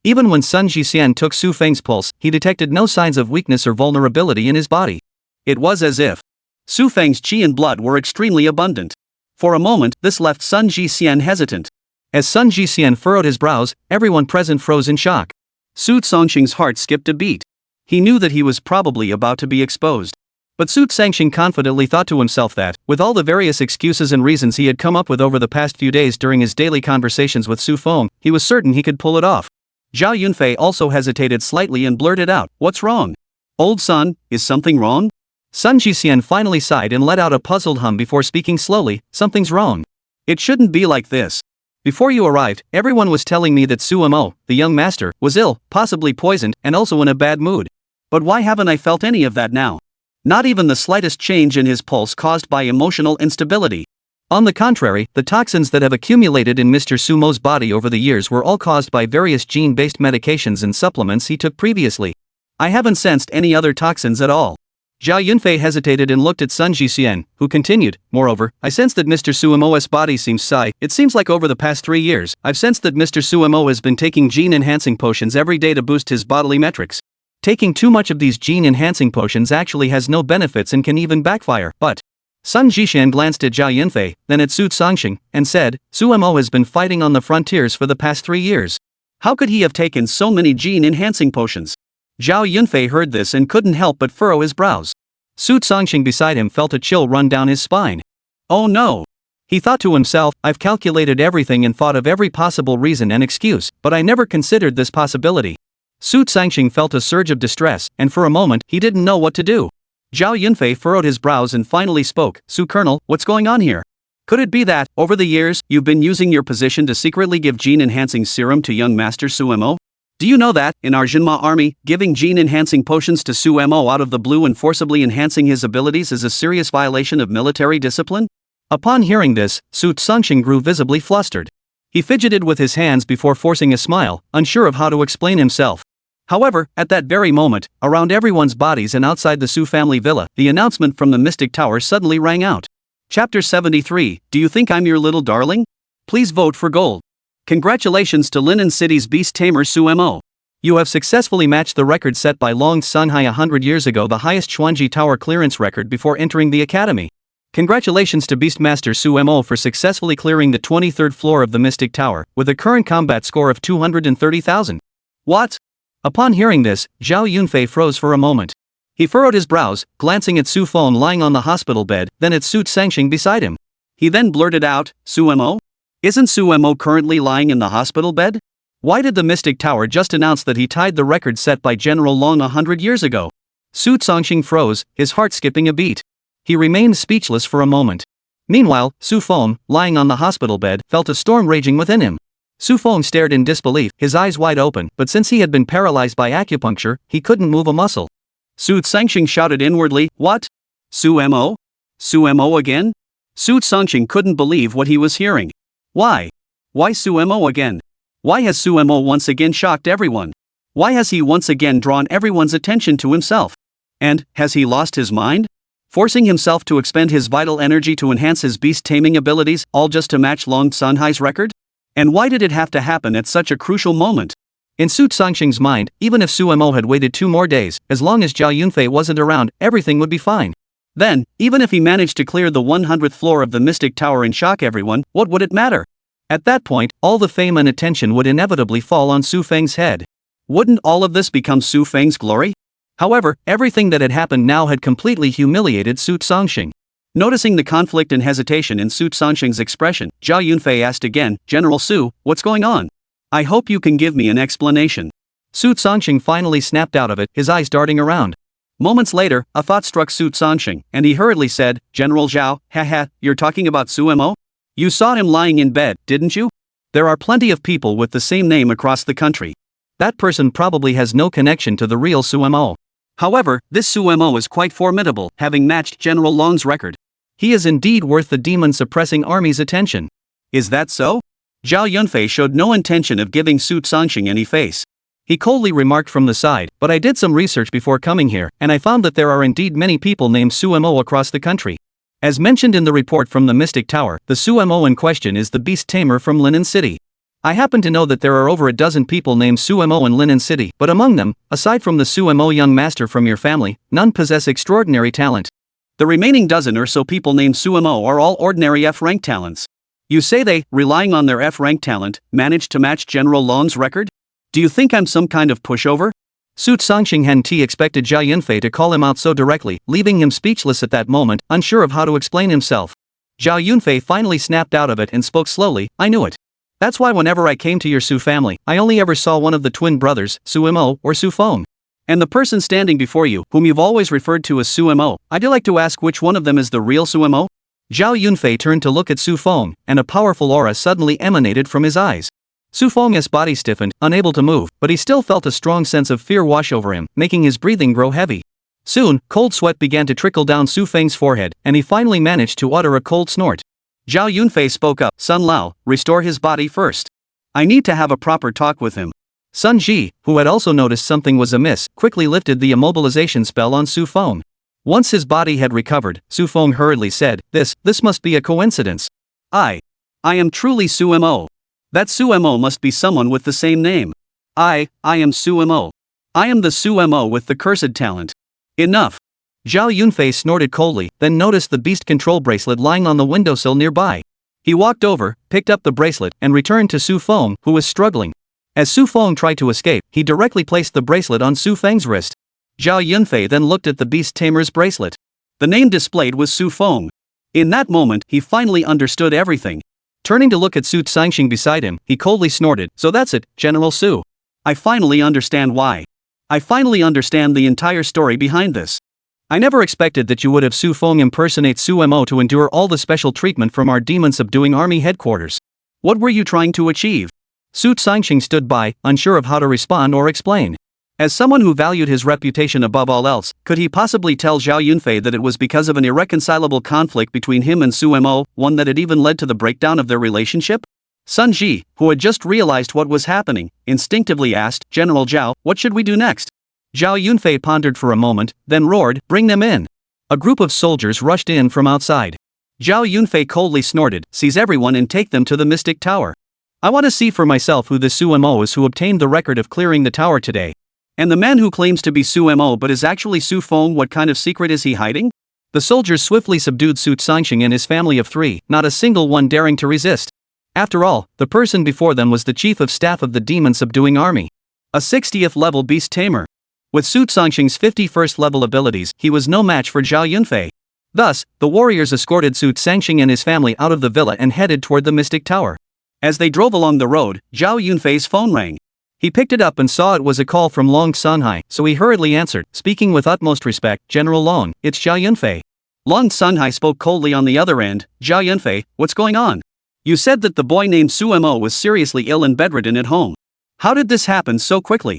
Even when Sun Jixian took Su Feng's pulse, he detected no signs of weakness or vulnerability in his body. It was as if Su Feng's qi and blood were extremely abundant. For a moment, this left Sun Jixian hesitant. As Sun Jixian furrowed his brows, everyone present froze in shock. Su Sangxing's heart skipped a beat. He knew that he was probably about to be exposed. But Su Sangxing confidently thought to himself that, with all the various excuses and reasons he had come up with over the past few days during his daily conversations with Su Feng, he was certain he could pull it off. Zhao Yunfei also hesitated slightly and blurted out, "What's wrong? Old son, is something wrong?" Sun Jixian finally sighed and let out a puzzled hum before speaking slowly, "Something's wrong. It shouldn't be like this. Before you arrived, everyone was telling me that Sumo, the young master, was ill, possibly poisoned, and also in a bad mood. But why haven't I felt any of that now? Not even the slightest change in his pulse caused by emotional instability. On the contrary, the toxins that have accumulated in Mr. Sumo's body over the years were all caused by various gene-based medications and supplements he took previously. I haven't sensed any other toxins at all." Zhao Yunfei hesitated and looked at Sun Jixian, who continued, "Moreover, I sense that Mr. Sumo's body seems psi. It seems like over the past 3 years, I've sensed that Mr. Sumo has been taking gene-enhancing potions every day to boost his bodily metrics. Taking too much of these gene-enhancing potions actually has no benefits and can even backfire, but..." Sun Jishan glanced at Zhao Yunfei, then at Su Songxing, and said, Su Mo has been fighting on the frontiers for the past 3 years. How could he have taken so many gene-enhancing potions? Zhao Yunfei heard this and couldn't help but furrow his brows. Su Songxing beside him felt a chill run down his spine. Oh no! He thought to himself, I've calculated everything and thought of every possible reason and excuse, but I never considered this possibility. Su Songxing felt a surge of distress, and for a moment, he didn't know what to do. Zhao Yunfei furrowed his brows and finally spoke, Su Colonel, what's going on here? Could it be that, over the years, you've been using your position to secretly give gene-enhancing serum to young Master Su Mo? Do you know that, in our Jinma army, giving gene-enhancing potions to Su Mo out of the blue and forcibly enhancing his abilities is a serious violation of military discipline? Upon hearing this, Su Songxing grew visibly flustered. He fidgeted with his hands before forcing a smile, unsure of how to explain himself. However, at that very moment, around everyone's bodies and outside the Su family villa, the announcement from the Mystic Tower suddenly rang out. Chapter 73, Do you think I'm your little darling? Please vote for gold. Congratulations to Linen City's beast tamer Su Mo. You have successfully matched the record set by Long Sunhai 100 years ago, the highest Xuanji Tower clearance record before entering the academy. Congratulations to Beastmaster Su Mo for successfully clearing the 23rd floor of the Mystic Tower, with a current combat score of 230,000. What? Upon hearing this, Zhao Yunfei froze for a moment. He furrowed his brows, glancing at Su Feng lying on the hospital bed, then at Su Songxing beside him. He then blurted out, Su Mo? Isn't Su Mo currently lying in the hospital bed? Why did the Mystic Tower just announce that he tied the record set by General Long 100 years ago? Su Songxing froze, his heart skipping a beat. He remained speechless for a moment. Meanwhile, Su Feng, lying on the hospital bed, felt a storm raging within him. Su Feng stared in disbelief, his eyes wide open, but since he had been paralyzed by acupuncture, he couldn't move a muscle. Su Songxing shouted inwardly, What? Su Mo? Su Mo again? Su Songxing couldn't believe what he was hearing. Why? Why Su Mo again? Why has Su Mo once again shocked everyone? Why has he once again drawn everyone's attention to himself? And, has he lost his mind? Forcing himself to expend his vital energy to enhance his beast-taming abilities, all just to match Long Sunhai's record? And why did it have to happen at such a crucial moment? In Su Songxing's mind, even if Su Mo had waited 2 more days, as long as Zhao Yunfei wasn't around, everything would be fine. Then, even if he managed to clear the 100th floor of the Mystic Tower and shock everyone, what would it matter? At that point, all the fame and attention would inevitably fall on Su Feng's head. Wouldn't all of this become Su Feng's glory? However, everything that had happened now had completely humiliated Su Songxing. Noticing the conflict and hesitation in Su Songxing's expression, Zhao Yunfei asked again, General Su, what's going on? I hope you can give me an explanation. Su Songxing finally snapped out of it, his eyes darting around. Moments later, a thought struck Su Songxing, and he hurriedly said, General Zhao, haha, you're talking about Su Mo? You saw him lying in bed, didn't you? There are plenty of people with the same name across the country. That person probably has no connection to the real Su Mo. However, this Su Mo is quite formidable, having matched General Long's record. He is indeed worth the demon-suppressing army's attention. Is that so? Zhao Yunfei showed no intention of giving Su Songxing any face. He coldly remarked from the side, but I did some research before coming here, and I found that there are indeed many people named Su Mo across the country. As mentioned in the report from the Mystic Tower, the Su Mo in question is the beast tamer from Linen City. I happen to know that there are over a dozen people named Su Mo in Linen City, but among them, aside from the Su Mo young master from your family, none possess extraordinary talent. The remaining dozen or so people named Su Mo are all ordinary F-rank talents. You say they, relying on their F-rank talent, managed to match General Long's record? Do you think I'm some kind of pushover? Su Songxing hadn't expected Zhao Yunfei to call him out so directly, leaving him speechless at that moment, unsure of how to explain himself. Zhao Yunfei finally snapped out of it and spoke slowly, I knew it. That's why whenever I came to your Su family, I only ever saw one of the twin brothers, Su Mo or Su Feng. And the person standing before you, whom you've always referred to as Su Mo, I'd like to ask which one of them is the real Su Mo? Zhao Yunfei turned to look at Su Feng, and a powerful aura suddenly emanated from his eyes. Su Feng's body stiffened, unable to move, but he still felt a strong sense of fear wash over him, making his breathing grow heavy. Soon, cold sweat began to trickle down Su Feng's forehead, and he finally managed to utter a cold snort. Zhao Yunfei spoke up, Sun Lao, restore his body first. I need to have a proper talk with him. Sun Ji, who had also noticed something was amiss, quickly lifted the immobilization spell on Su Feng. Once his body had recovered, Su Feng hurriedly said, This must be a coincidence. I am truly Su Mo. That Su Mo must be someone with the same name. I am Su Mo. I am the Su Mo with the cursed talent. Enough. Zhao Yunfei snorted coldly, then noticed the beast control bracelet lying on the windowsill nearby. He walked over, picked up the bracelet, and returned to Xu Feng, who was struggling. As Xu Feng tried to escape, he directly placed the bracelet on Xu Feng's wrist. Zhao Yunfei then looked at the beast tamer's bracelet. The name displayed was Xu Feng. In that moment, he finally understood everything. Turning to look at Su Tsangxing beside him, he coldly snorted, "So that's it, General Su. I finally understand why. I finally understand the entire story behind this. I never expected that you would have Xu Feng impersonate Su Mo to endure all the special treatment from our demon-subduing army headquarters. What were you trying to achieve?" Su Tsangxing stood by, unsure of how to respond or explain. As someone who valued his reputation above all else, could he possibly tell Zhao Yunfei that it was because of an irreconcilable conflict between him and Su Mo, one that had even led to the breakdown of their relationship? Sun Ji, who had just realized what was happening, instinctively asked, "General Zhao, what should we do next?" Zhao Yunfei pondered for a moment, then roared, "Bring them in." A group of soldiers rushed in from outside. Zhao Yunfei coldly snorted, "Seize everyone and take them to the Mystic Tower. I want to see for myself who this Su Mo is who obtained the record of clearing the tower today. And the man who claims to be Su Mo but is actually Xu Feng, what kind of secret is he hiding?" The soldiers swiftly subdued Su Tsangxing and his family of 3, not a single one daring to resist. After all, the person before them was the chief of staff of the demon-subduing army. A 60th level beast tamer. With Su Tsangxing's 51st level abilities, he was no match for Zhao Yunfei. Thus, the warriors escorted Su Tsangxing and his family out of the villa and headed toward the Mystic Tower. As they drove along the road, Zhao Yunfei's phone rang. He picked it up and saw it was a call from Long Sunhai, so he hurriedly answered, speaking with utmost respect, "General Long, it's Zhao Yunfei." Long Sunhai spoke coldly on the other end, "Zhao Yunfei, what's going on? You said that the boy named Su Mo was seriously ill and bedridden at home. How did this happen so quickly?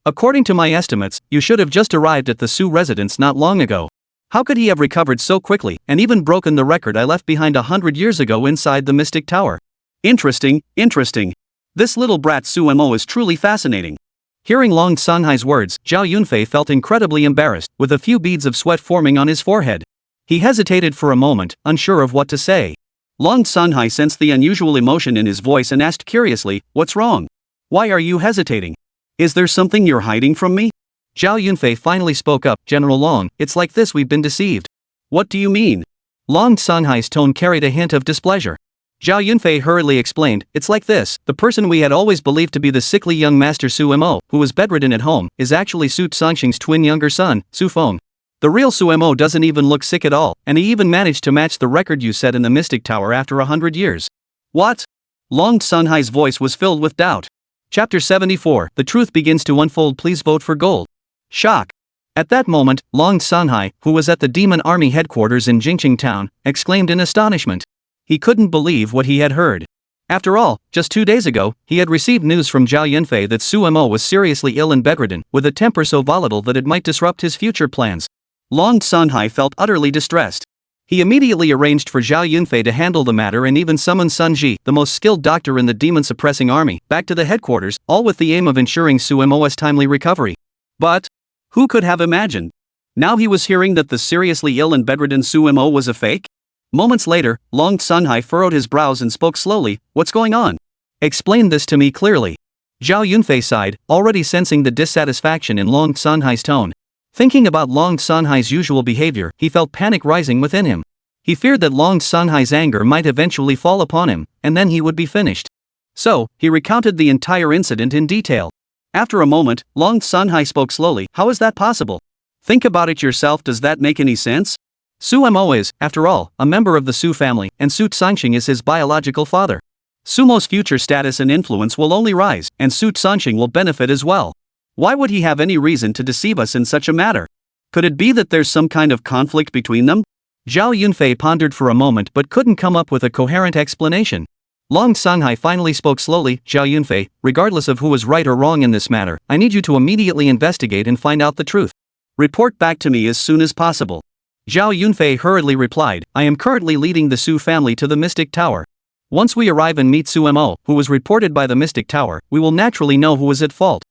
According to my estimates, you should have just arrived at the Su residence not long ago. How could he have recovered so quickly, and even broken the record I left behind 100 years ago inside the Mystic Tower? Interesting, interesting. This little brat Su Mo is truly fascinating." Hearing Long Sunhai's words, Zhao Yunfei felt incredibly embarrassed, with a few beads of sweat forming on his forehead. He hesitated for a moment, unsure of what to say. Long Sunhai sensed the unusual emotion in his voice and asked curiously, "What's wrong? Why are you hesitating? Is there something you're hiding from me?" Zhao Yunfei finally spoke up, "General Long, it's like this, we've been deceived." "What do you mean?" Long Sunhai's tone carried a hint of displeasure. Zhao Yunfei hurriedly explained, "It's like this, the person we had always believed to be the sickly young master Su Mo, who was bedridden at home, is actually Su Tsangxing's twin younger son, Su Feng. The real Su Mo doesn't even look sick at all, and he even managed to match the record you set in the Mystic Tower after 100 years. "What?" Long Sunhai's voice was filled with doubt. Chapter 74, The Truth Begins to Unfold. Please vote for gold. Shock. At that moment, Long Sunhai, who was at the demon army headquarters in Jingqing town, exclaimed in astonishment. He couldn't believe what he had heard. After all, just 2 days ago, he had received news from Zhao Yunfei that Su Mo was seriously ill and bedridden, with a temper so volatile that it might disrupt his future plans. Long Sunhai felt utterly distressed. He immediately arranged for Zhao Yunfei to handle the matter and even summoned Sun Ji, the most skilled doctor in the demon-suppressing army, back to the headquarters, all with the aim of ensuring Su Mo's timely recovery. But who could have imagined? Now he was hearing that the seriously ill and bedridden Su Mo was a fake? Moments later, Long Sunhai furrowed his brows and spoke slowly, "What's going on? Explain this to me clearly." Zhao Yunfei sighed, already sensing the dissatisfaction in Long Sunhai's tone. Thinking about Long Sunhai's usual behavior, he felt panic rising within him. He feared that Long Sunhai's anger might eventually fall upon him, and then he would be finished. So, he recounted the entire incident in detail. After a moment, Long Sunhai spoke slowly, "How is that possible? Think about it yourself, does that make any sense? Su Mo is, after all, a member of the Su family, and Su Tsangxing is his biological father. Su Mo's future status and influence will only rise, and Su Tsangxing will benefit as well. Why would he have any reason to deceive us in such a matter? Could it be that there's some kind of conflict between them?" Zhao Yunfei pondered for a moment but couldn't come up with a coherent explanation. Long Sunhai finally spoke slowly, "Zhao Yunfei, regardless of who is right or wrong in this matter, I need you to immediately investigate and find out the truth. Report back to me as soon as possible." Zhao Yunfei hurriedly replied, "I am currently leading the Su family to the Mystic Tower. Once we arrive and meet Su Mo, who was reported by the Mystic Tower, we will naturally know who is at fault."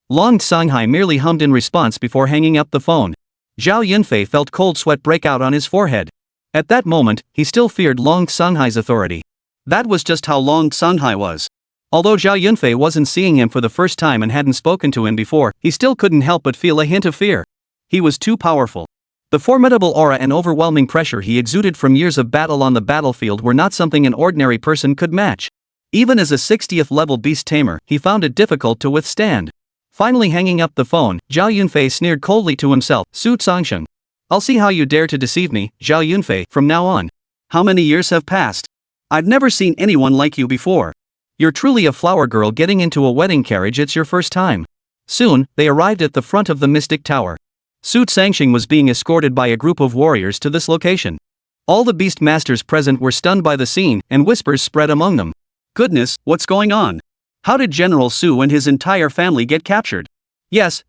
Long Sunhai merely hummed in response before hanging up the phone. Zhao Yunfei felt cold sweat break out on his forehead. At that moment, he still feared Long Sunhai's authority. That was just how Long Sunhai was. Although Zhao Yunfei wasn't seeing him for the first time and hadn't spoken to him before, he still couldn't help but feel a hint of fear. He was too powerful. The formidable aura and overwhelming pressure he exuded from years of battle on the battlefield were not something an ordinary person could match. Even as a 60th level beast tamer, he found it difficult to withstand. Finally hanging up the phone, Zhao Yunfei sneered coldly to himself, Su Sangsheng. I'll see how you dare to deceive me, Zhao Yunfei, from now on. How many years have passed? I've never seen anyone like you before. You're truly a flower girl getting into a wedding carriage, it's your first time. Soon, they arrived at the front of the Mystic Tower. Su Sangsheng was being escorted by a group of warriors to this location. All the beast masters present were stunned by the scene, and whispers spread among them. Goodness, what's going on? How did General Su and his entire family get captured? Yes,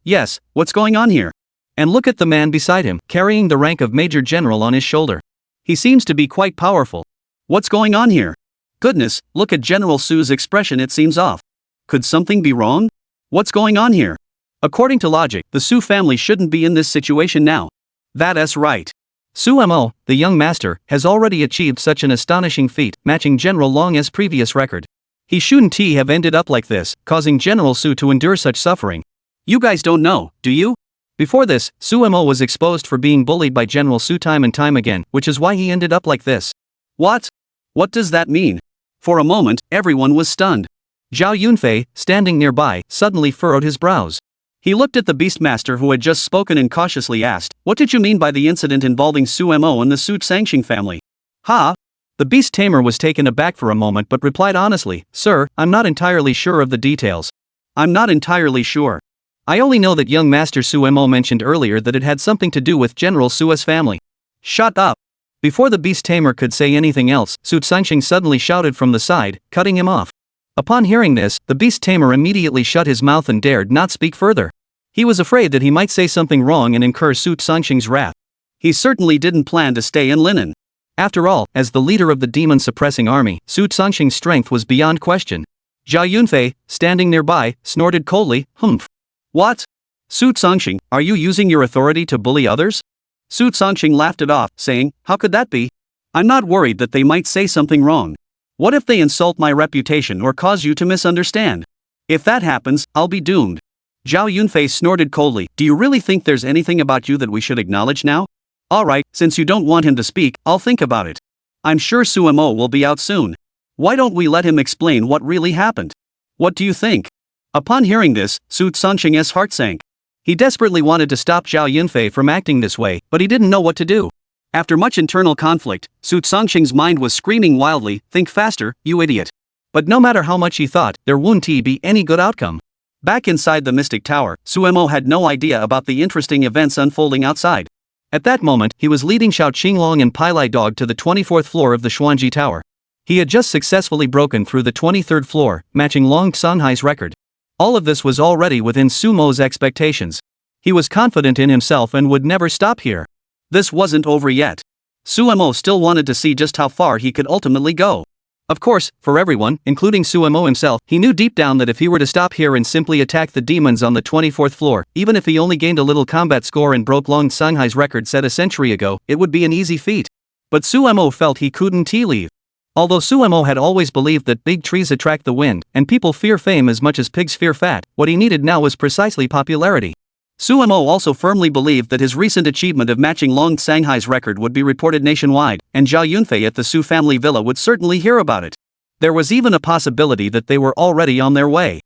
what's going on here? And look at the man beside him, carrying the rank of Major General on his shoulder. He seems to be quite powerful. What's going on here? Goodness, look at General Su's expression, it seems off. Could something be wrong? What's going on here? According to logic, the Su family shouldn't be in this situation now. That's right. Su Mo, the young master, has already achieved such an astonishing feat, matching General Long's previous record. He shouldn't have ended up like this, causing General Su to endure such suffering. You guys don't know, do you? Before this, Su Mo was exposed for being bullied by General Su time and time again, which is why he ended up like this. What? What does that mean? For a moment, everyone was stunned. Zhao Yunfei, standing nearby, suddenly furrowed his brows. He looked at the Beastmaster who had just spoken and cautiously asked, what did you mean by the incident involving Su Mo and the Su Sangsheng family? Ha? The beast tamer was taken aback for a moment but replied honestly, Sir, I'm not entirely sure of the details. I'm not entirely sure. I only know that young Master Su Mo mentioned earlier that it had something to do with General Su's family. Shut up. Before the beast tamer could say anything else, Su Sangsheng suddenly shouted from the side, cutting him off. Upon hearing this, the beast tamer immediately shut his mouth and dared not speak further. He was afraid that he might say something wrong and incur Su Sangsheng's wrath. He certainly didn't plan to stay in Linen. After all, as the leader of the demon-suppressing army, Su Sangsheng's strength was beyond question. Zhao Yunfei, standing nearby, snorted coldly, humph. What? Su Sangsheng, are you using your authority to bully others? Su Sangsheng laughed it off, saying, how could that be? I'm not worried that they might say something wrong. What if they insult my reputation or cause you to misunderstand? If that happens, I'll be doomed. Zhao Yunfei snorted coldly, do you really think there's anything about you that we should acknowledge now? Alright, since you don't want him to speak, I'll think about it. I'm sure Su Mo will be out soon. Why don't we let him explain what really happened? What do you think? Upon hearing this, Su Sangsheng's heart sank. He desperately wanted to stop Zhao Yunfei from acting this way, but he didn't know what to do. After much internal conflict, Su Sangsheng's mind was screaming wildly, think faster, you idiot. But no matter how much he thought, there wouldn't be any good outcome. Back inside the Mystic Tower, Su Mo had no idea about the interesting events unfolding outside. At that moment, he was leading Xiao Qinglong and Pai Lai Dog to the 24th floor of the Xuanji Tower. He had just successfully broken through the 23rd floor, matching Long Xanhai's record. All of this was already within Su Mo's expectations. He was confident in himself and would never stop here. This wasn't over yet. Su Mo still wanted to see just how far he could ultimately go. Of course, for everyone, including Su Mo himself, he knew deep down that if he were to stop here and simply attack the demons on the 24th floor, even if he only gained a little combat score and broke Long Xanhai's record set a century ago, it would be an easy feat. But Su Mo felt he couldn't leave. Although Su Mo had always believed that big trees attract the wind, and people fear fame as much as pigs fear fat, what he needed now was precisely popularity. Su Mo also firmly believed that his recent achievement of matching Long Xanhai's record would be reported nationwide, and Zhao Yunfei at the Su family villa would certainly hear about it. There was even a possibility that they were already on their way.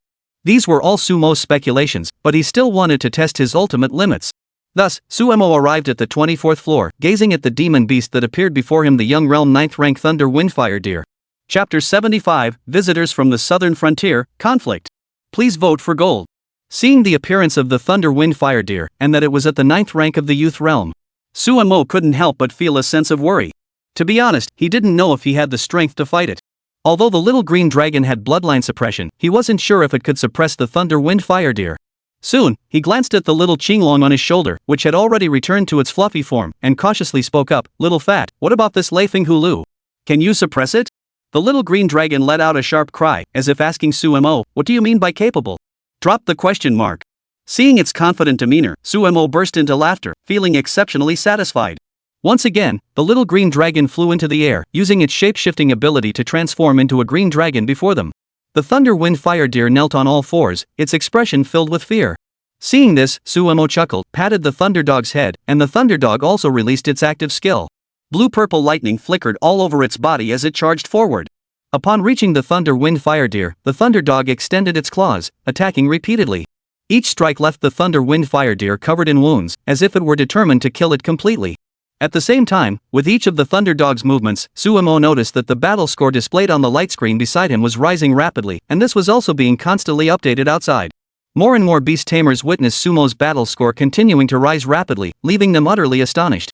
These were all Su Mo's speculations, but he still wanted to test his ultimate limits. Thus, Su Mo arrived at the 24th floor, gazing at the demon beast that appeared before him, the young realm 9th rank Thunder Windfire Deer. Chapter 75, Visitors from the Southern Frontier, Conflict. Please vote for gold. Seeing the appearance of the Thunder Windfire Deer, and that it was at the 9th rank of the youth realm, Su Mo couldn't help but feel a sense of worry. To be honest, he didn't know if he had the strength to fight it. Although the little green dragon had bloodline suppression, he wasn't sure if it could suppress the Thunder Windfire Deer. Soon, he glanced at the little Qinglong on his shoulder, which had already returned to its fluffy form, and cautiously spoke up, Little Fat, what about this Leifeng Hulu? Can you suppress it? The little green dragon let out a sharp cry, as if asking Su Mo, what do you mean by capable? Drop the question mark. Seeing its confident demeanor, Su Mo burst into laughter, feeling exceptionally satisfied. Once again, the little green dragon flew into the air, using its shape-shifting ability to transform into a green dragon before them. The Thunder Windfire Deer knelt on all fours, its expression filled with fear. Seeing this, Suemo chuckled, patted the Thunderdog's head, and the Thunderdog also released its active skill. Blue-purple lightning flickered all over its body as it charged forward. Upon reaching the Thunder Wind Fire Deer, the Thunderdog extended its claws, attacking repeatedly. Each strike left the Thunder Wind Fire Deer covered in wounds, as if it were determined to kill it completely. At the same time, with each of the Thunderdog's movements, Suemo noticed that the battle score displayed on the light screen beside him was rising rapidly, and this was also being constantly updated outside. More and more beast tamers witnessed Sumo's battle score continuing to rise rapidly, leaving them utterly astonished.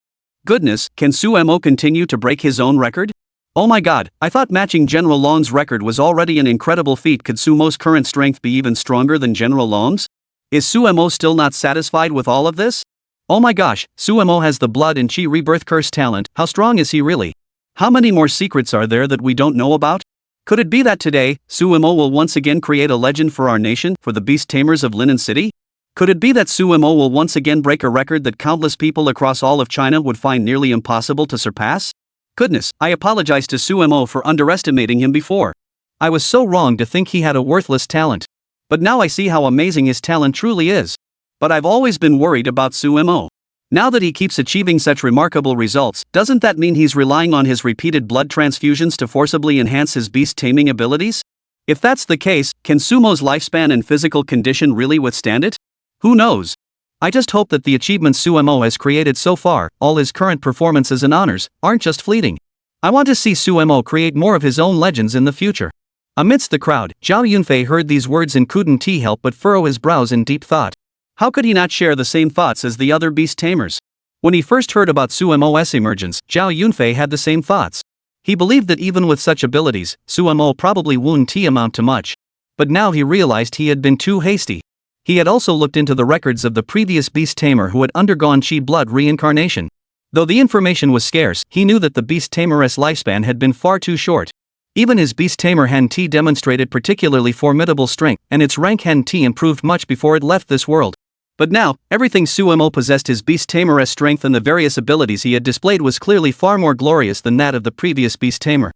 Goodness, can Suemo continue to break his own record? Oh my god, I thought matching General Long's record was already an incredible feat. Could Sumo's current strength be even stronger than General Long's? Is Suemo still not satisfied with all of this? Oh my gosh, Suemo has the blood and chi rebirth curse talent. How strong is he really? How many more secrets are there that we don't know about? Could it be that today, Suemo will once again create a legend for our nation, for the beast tamers of Linen City? Could it be that Suemo will once again break a record that countless people across all of China would find nearly impossible to surpass? Goodness, I apologize to Suemo for underestimating him before. I was so wrong to think he had a worthless talent. But now I see how amazing his talent truly is. But I've always been worried about Suemo. Now that he keeps achieving such remarkable results, doesn't that mean he's relying on his repeated blood transfusions to forcibly enhance his beast-taming abilities? If that's the case, can Sumo's lifespan and physical condition really withstand it? Who knows? I just hope that the achievements Suemo has created so far, all his current performances and honors, aren't just fleeting. I want to see Suemo create more of his own legends in the future. Amidst the crowd, Zhao Yunfei heard these words and couldn't help but furrow his brows in deep thought. How could he not share the same thoughts as the other beast tamers? When he first heard about Suemo's emergence, Zhao Yunfei had the same thoughts. He believed that even with such abilities, Suemo probably wouldn't amount to much. But now he realized he had been too hasty. He had also looked into the records of the previous beast tamer who had undergone chi blood reincarnation. Though the information was scarce, he knew that the beast tamer's lifespan had been far too short. Even his beast tamer Han Ti demonstrated particularly formidable strength, and its rank Han Ti improved much before it left this world. But now, everything Suemo possessed, his beast tamer's strength and the various abilities he had displayed, was clearly far more glorious than that of the previous beast tamer.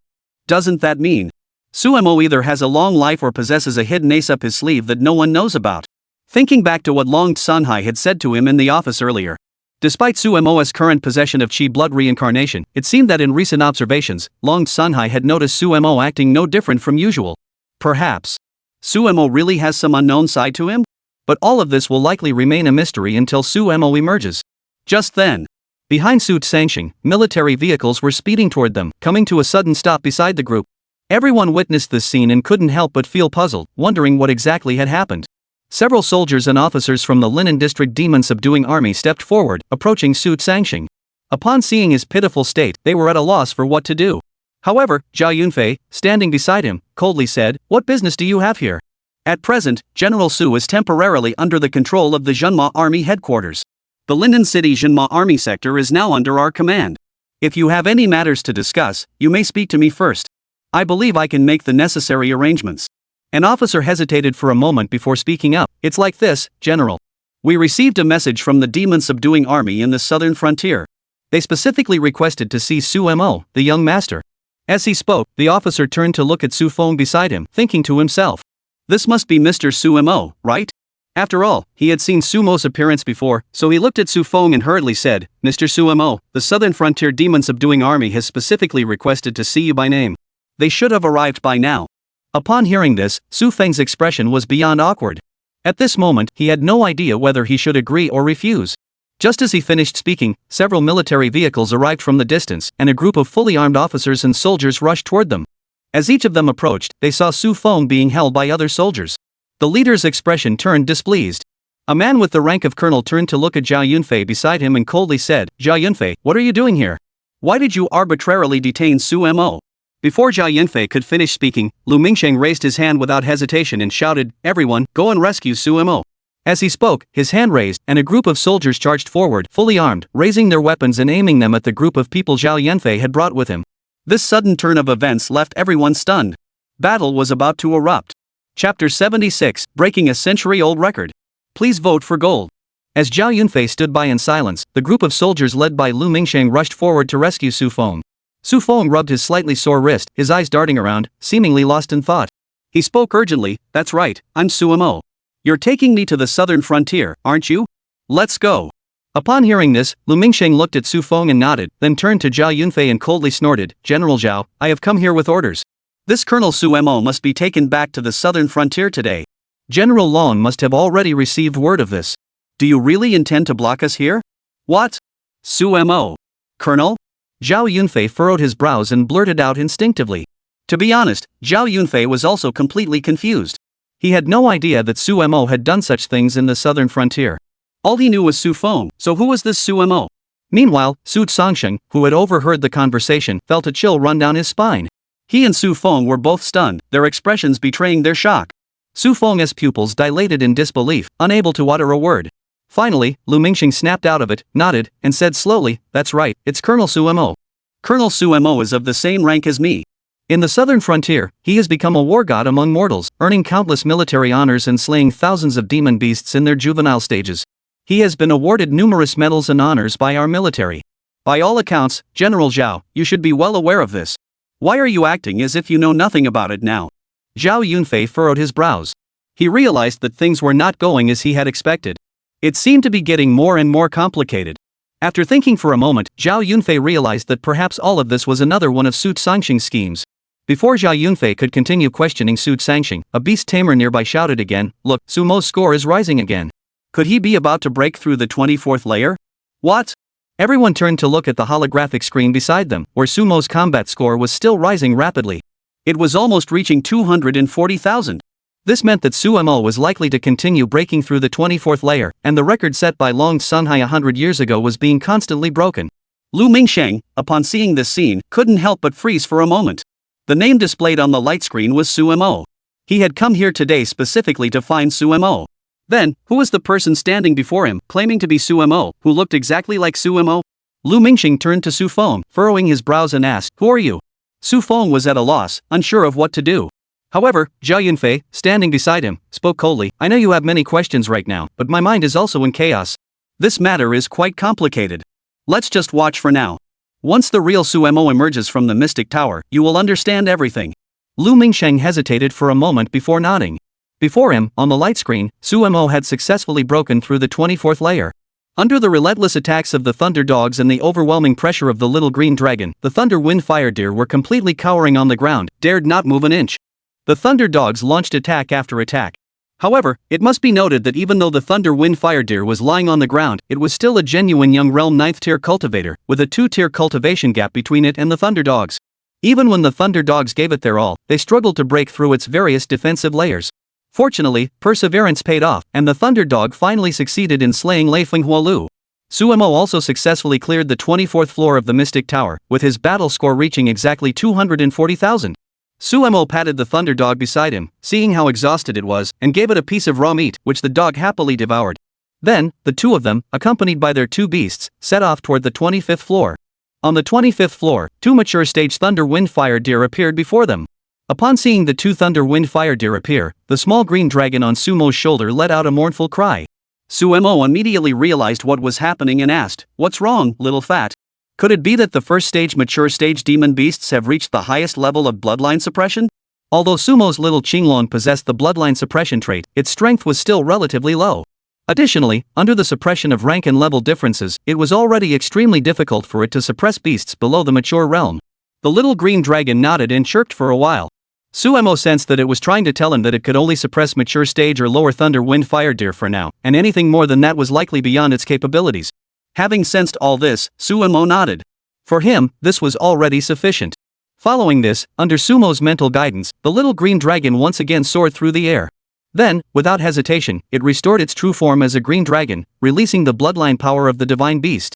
Doesn't that mean Suemo either has a long life or possesses a hidden ace up his sleeve that no one knows about? Thinking back to what Long Sanhai had said to him in the office earlier. Despite Suemo's current possession of chi blood reincarnation, it seemed that in recent observations, Long Sanhai had noticed Suemo acting no different from usual. Perhaps Suemo really has some unknown side to him? But all of this will likely remain a mystery until Suemo emerges. Just then, behind Su Sangxing, military vehicles were speeding toward them, coming to a sudden stop beside the group. Everyone witnessed this scene and couldn't help but feel puzzled, wondering what exactly had happened. Several soldiers and officers from the Linen District demon-subduing army stepped forward, approaching Su Sangxing. Upon seeing his pitiful state, they were at a loss for what to do. However, Zhao Yunfei, standing beside him, coldly said, "What business do you have here?" At present, General Su is temporarily under the control of the Zhenma Army headquarters. The Linden City Zhenma Army sector is now under our command. If you have any matters to discuss, you may speak to me first. I believe I can make the necessary arrangements. An officer hesitated for a moment before speaking up. "It's like this, General. We received a message from the demon-subduing army in the southern frontier. They specifically requested to see Suemo, the young master." As he spoke, the officer turned to look at Su Feng beside him, thinking to himself, "This must be Mr. Suemo, right?" After all, he had seen Sumo's appearance before, so he looked at Su Feng and hurriedly said, "Mr. Suemo, the Southern Frontier Demon-Subduing Army has specifically requested to see you by name. They should have arrived by now." Upon hearing this, Su Feng's expression was beyond awkward. At this moment, he had no idea whether he should agree or refuse. Just as he finished speaking, several military vehicles arrived from the distance, and a group of fully armed officers and soldiers rushed toward them. As each of them approached, they saw Su Feng being held by other soldiers. The leader's expression turned displeased. A man with the rank of colonel turned to look at Zhao Yunfei beside him and coldly said, "Zhao Yunfei, what are you doing here? Why did you arbitrarily detain Suemo?" Before Zhao Yunfei could finish speaking, Lu Mingsheng raised his hand without hesitation and shouted, "Everyone, go and rescue Suemo." As he spoke, his hand raised, and a group of soldiers charged forward, fully armed, raising their weapons and aiming them at the group of people Zhao Yunfei had brought with him. This sudden turn of events left everyone stunned. Battle was about to erupt. Chapter 76, Breaking a Century-Old Record. Please vote for gold. As Zhao Yunfei stood by in silence, the group of soldiers led by Lu Mingsheng rushed forward to rescue Su Feng. Su Feng rubbed his slightly sore wrist, his eyes darting around, seemingly lost in thought. He spoke urgently, "That's right, I'm Suemo. You're taking me to the southern frontier, aren't you? Let's go. Upon hearing this, Lu Mingsheng looked at Xu Feng and nodded, then turned to Zhao Yunfei and coldly snorted, General Zhao, I have come here with orders. This Colonel Su Mo must be taken back to the southern frontier today. General Long must have already received word of this. Do you really intend to block us here? What? Su Mo. Colonel? Zhao Yunfei furrowed his brows and blurted out instinctively. To be honest, Zhao Yunfei was also completely confused. He had no idea that Su Mo had done such things in the southern frontier. All he knew was Xu Feng, so who was this Su Mo? Meanwhile, Su Zongsheng, who had overheard the conversation, felt a chill run down his spine. He and Xu Feng were both stunned, their expressions betraying their shock. Xu Feng's pupils dilated in disbelief, unable to utter a word. Finally, Lu Mingsheng snapped out of it, nodded, and said slowly, that's right, it's Colonel Su Mo. Colonel Su Mo is of the same rank as me. In the southern frontier, he has become a war god among mortals, earning countless military honors and slaying thousands of demon beasts in their juvenile stages. He has been awarded numerous medals and honors by our military. By all accounts, General Zhao, you should be well aware of this. Why are you acting as if you know nothing about it now? Zhao Yunfei furrowed his brows. He realized that things were not going as he had expected. It seemed to be getting more and more complicated. After thinking for a moment, Zhao Yunfei realized that perhaps all of this was another one of Su Zongsheng's schemes. Before Zhao Yunfei could continue questioning Su Zongsheng, a beast tamer nearby shouted again, look, Su Mo's score is rising again. Could he be about to break through the 24th layer? What? Everyone turned to look at the holographic screen beside them, where Su Mo's combat score was still rising rapidly. It was almost reaching 240,000. This meant that Su Mo was likely to continue breaking through the 24th layer, and the record set by Long Sunhai 100 years ago was being constantly broken. Lu Mingsheng, upon seeing this scene, couldn't help but freeze for a moment. The name displayed on the light screen was Su Mo. He had come here today specifically to find Su Mo. Then, who was the person standing before him, claiming to be Su Mo, who looked exactly like Su Mo? Lu Mingsheng turned to Xu Feng, furrowing his brows and asked, who are you? Xu Feng was at a loss, unsure of what to do. However, Zhao Yunfei, standing beside him, spoke coldly, I know you have many questions right now, but my mind is also in chaos. This matter is quite complicated. Let's just watch for now. Once the real Su Mo emerges from the Mystic Tower, you will understand everything. Lu Mingsheng hesitated for a moment before nodding. Before him, on the light screen, Su Mo had successfully broken through the 24th layer. Under the relentless attacks of the Thunder Dogs and the overwhelming pressure of the little green dragon, the Thunder Wind Fire Deer were completely cowering on the ground, dared not move an inch. The Thunder Dogs launched attack after attack. However, it must be noted that even though the Thunder Wind Fire Deer was lying on the ground, it was still a genuine young realm 9th tier cultivator, with a 2-tier cultivation gap between it and the Thunder Dogs. Even when the Thunder Dogs gave it their all, they struggled to break through its various defensive layers. Fortunately, perseverance paid off, and the Thunder Dog finally succeeded in slaying Lei Fenghuolu. Su Mo also successfully cleared the 24th floor of the Mystic Tower, with his battle score reaching exactly 240,000. Su Mo patted the Thunder Dog beside him, seeing how exhausted it was, and gave it a piece of raw meat, which the dog happily devoured. Then, the two of them, accompanied by their two beasts, set off toward the 25th floor. On the 25th floor, two mature stage Thunder Wind Fire Deer appeared before them. Upon seeing the two Thunder Wind Fire Deer appear, the small green dragon on Su Mo's shoulder let out a mournful cry. Su Mo immediately realized what was happening and asked, what's wrong, little fat? Could it be that the first stage mature stage demon beasts have reached the highest level of bloodline suppression? Although Su Mo's little Qinglong possessed the bloodline suppression trait, its strength was still relatively low. Additionally, under the suppression of rank and level differences, it was already extremely difficult for it to suppress beasts below the mature realm. The little green dragon nodded and chirped for a while. Su Mo sensed that it was trying to tell him that it could only suppress mature stage or lower Thunder Wind Fire Deer for now, and anything more than that was likely beyond its capabilities. Having sensed all this, Su Mo nodded. For him, this was already sufficient. Following this, under Su Mo's mental guidance, the little green dragon once again soared through the air. Then, without hesitation, it restored its true form as a green dragon, releasing the bloodline power of the divine beast.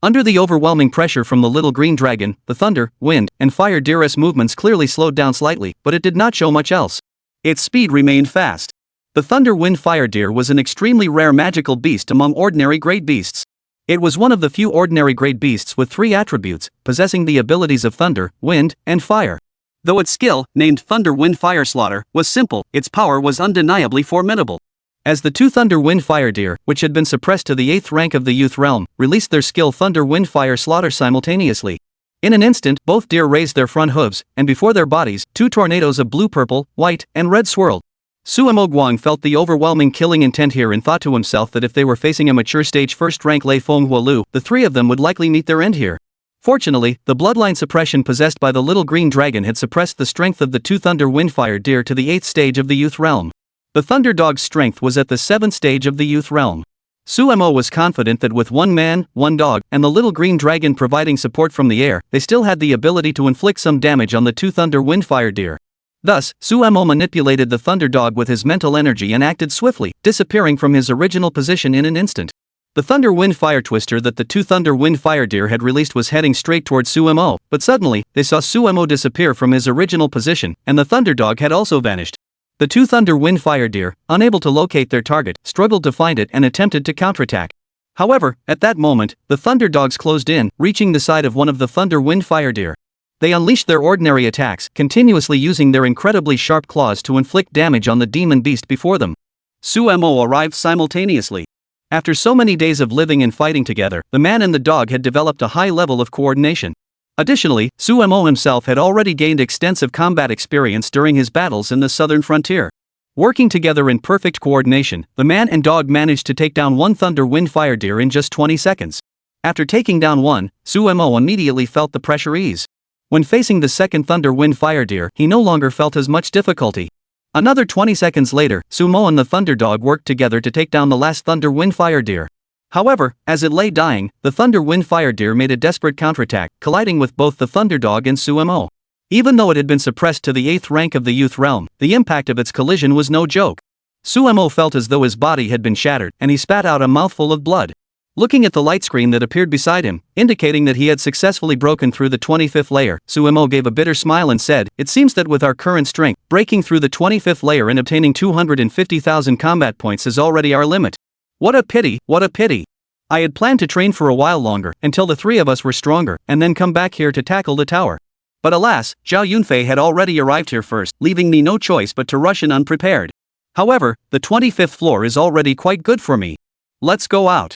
Under the overwhelming pressure from the little green dragon, the Thunder, Wind, and Fire Deer's movements clearly slowed down slightly, but it did not show much else. Its speed remained fast. The Thunder Wind Fire Deer was an extremely rare magical beast among ordinary great beasts. It was one of the few ordinary great beasts with 3 attributes, possessing the abilities of thunder, wind, and fire. Though its skill, named Thunder Wind Fire Slaughter, was simple, its power was undeniably formidable. As the two Thunder Wind Fire Deer, which had been suppressed to the 8th rank of the youth realm, released their skill Thunder Wind Fire Slaughter simultaneously. In an instant, both deer raised their front hooves, and before their bodies, 2 tornadoes of blue-purple, white, and red swirled. Suemo Guang felt the overwhelming killing intent here and thought to himself that if they were facing a mature stage first-rank Lei Fenghua Lu, the three of them would likely meet their end here. Fortunately, the bloodline suppression possessed by the little green dragon had suppressed the strength of the two Thunder Windfire Deer to the 8th stage of the youth realm. The Thunder Dog's strength was at the 7th stage of the youth realm. Suemo was confident that with one man, one dog, and the little green dragon providing support from the air, they still had the ability to inflict some damage on the two Thunder Windfire Deer. Thus, Suemo manipulated the Thunder Dog with his mental energy and acted swiftly, disappearing from his original position in an instant. The Thunder Wind Fire Twister that the two Thunder Wind Fire Deer had released was heading straight towards Suemo, but suddenly, they saw Suemo disappear from his original position, and the Thunder Dog had also vanished. The two Thunder Wind Fire Deer, unable to locate their target, struggled to find it and attempted to counterattack. However, at that moment, the Thunder Dogs closed in, reaching the side of one of the Thunder Wind Fire Deer. They unleashed their ordinary attacks, continuously using their incredibly sharp claws to inflict damage on the demon beast before them. Suemo arrived simultaneously. After so many days of living and fighting together, the man and the dog had developed a high level of coordination. Additionally, Suemo himself had already gained extensive combat experience during his battles in the southern frontier. Working together in perfect coordination, the man and dog managed to take down one Thunder Wind Fire Deer in just 20 seconds. After taking down one, Suemo immediately felt the pressure ease. When facing the second Thunder Wind Fire Deer, he no longer felt as much difficulty. Another 20 seconds later, Suemo and the Thunder Dog worked together to take down the last Thunder Wind Fire Deer. However, as it lay dying, the Thunder Wind Fire Deer made a desperate counterattack, colliding with both the Thunder Dog and Suemo. Even though it had been suppressed to the 8th rank of the youth realm, the impact of its collision was no joke. Suemo felt as though his body had been shattered, and he spat out a mouthful of blood. Looking at the light screen that appeared beside him, indicating that he had successfully broken through the 25th layer, Suemo gave a bitter smile and said, "It seems that with our current strength, breaking through the 25th layer and obtaining 250,000 combat points is already our limit. What a pity, what a pity. I had planned to train for a while longer, until the three of us were stronger, and then come back here to tackle the tower. But alas, Zhao Yunfei had already arrived here first, leaving me no choice but to rush in unprepared. However, the 25th floor is already quite good for me. Let's go out."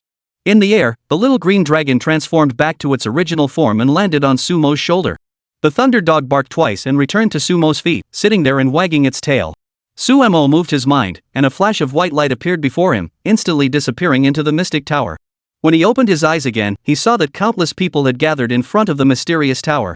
In the air, the little green dragon transformed back to its original form and landed on Sumo's shoulder. The Thunder Dog barked twice and returned to Sumo's feet, sitting there and wagging its tail. Suemo moved his mind, and a flash of white light appeared before him, instantly disappearing into the mystic tower. When he opened his eyes again, he saw that countless people had gathered in front of the mysterious tower.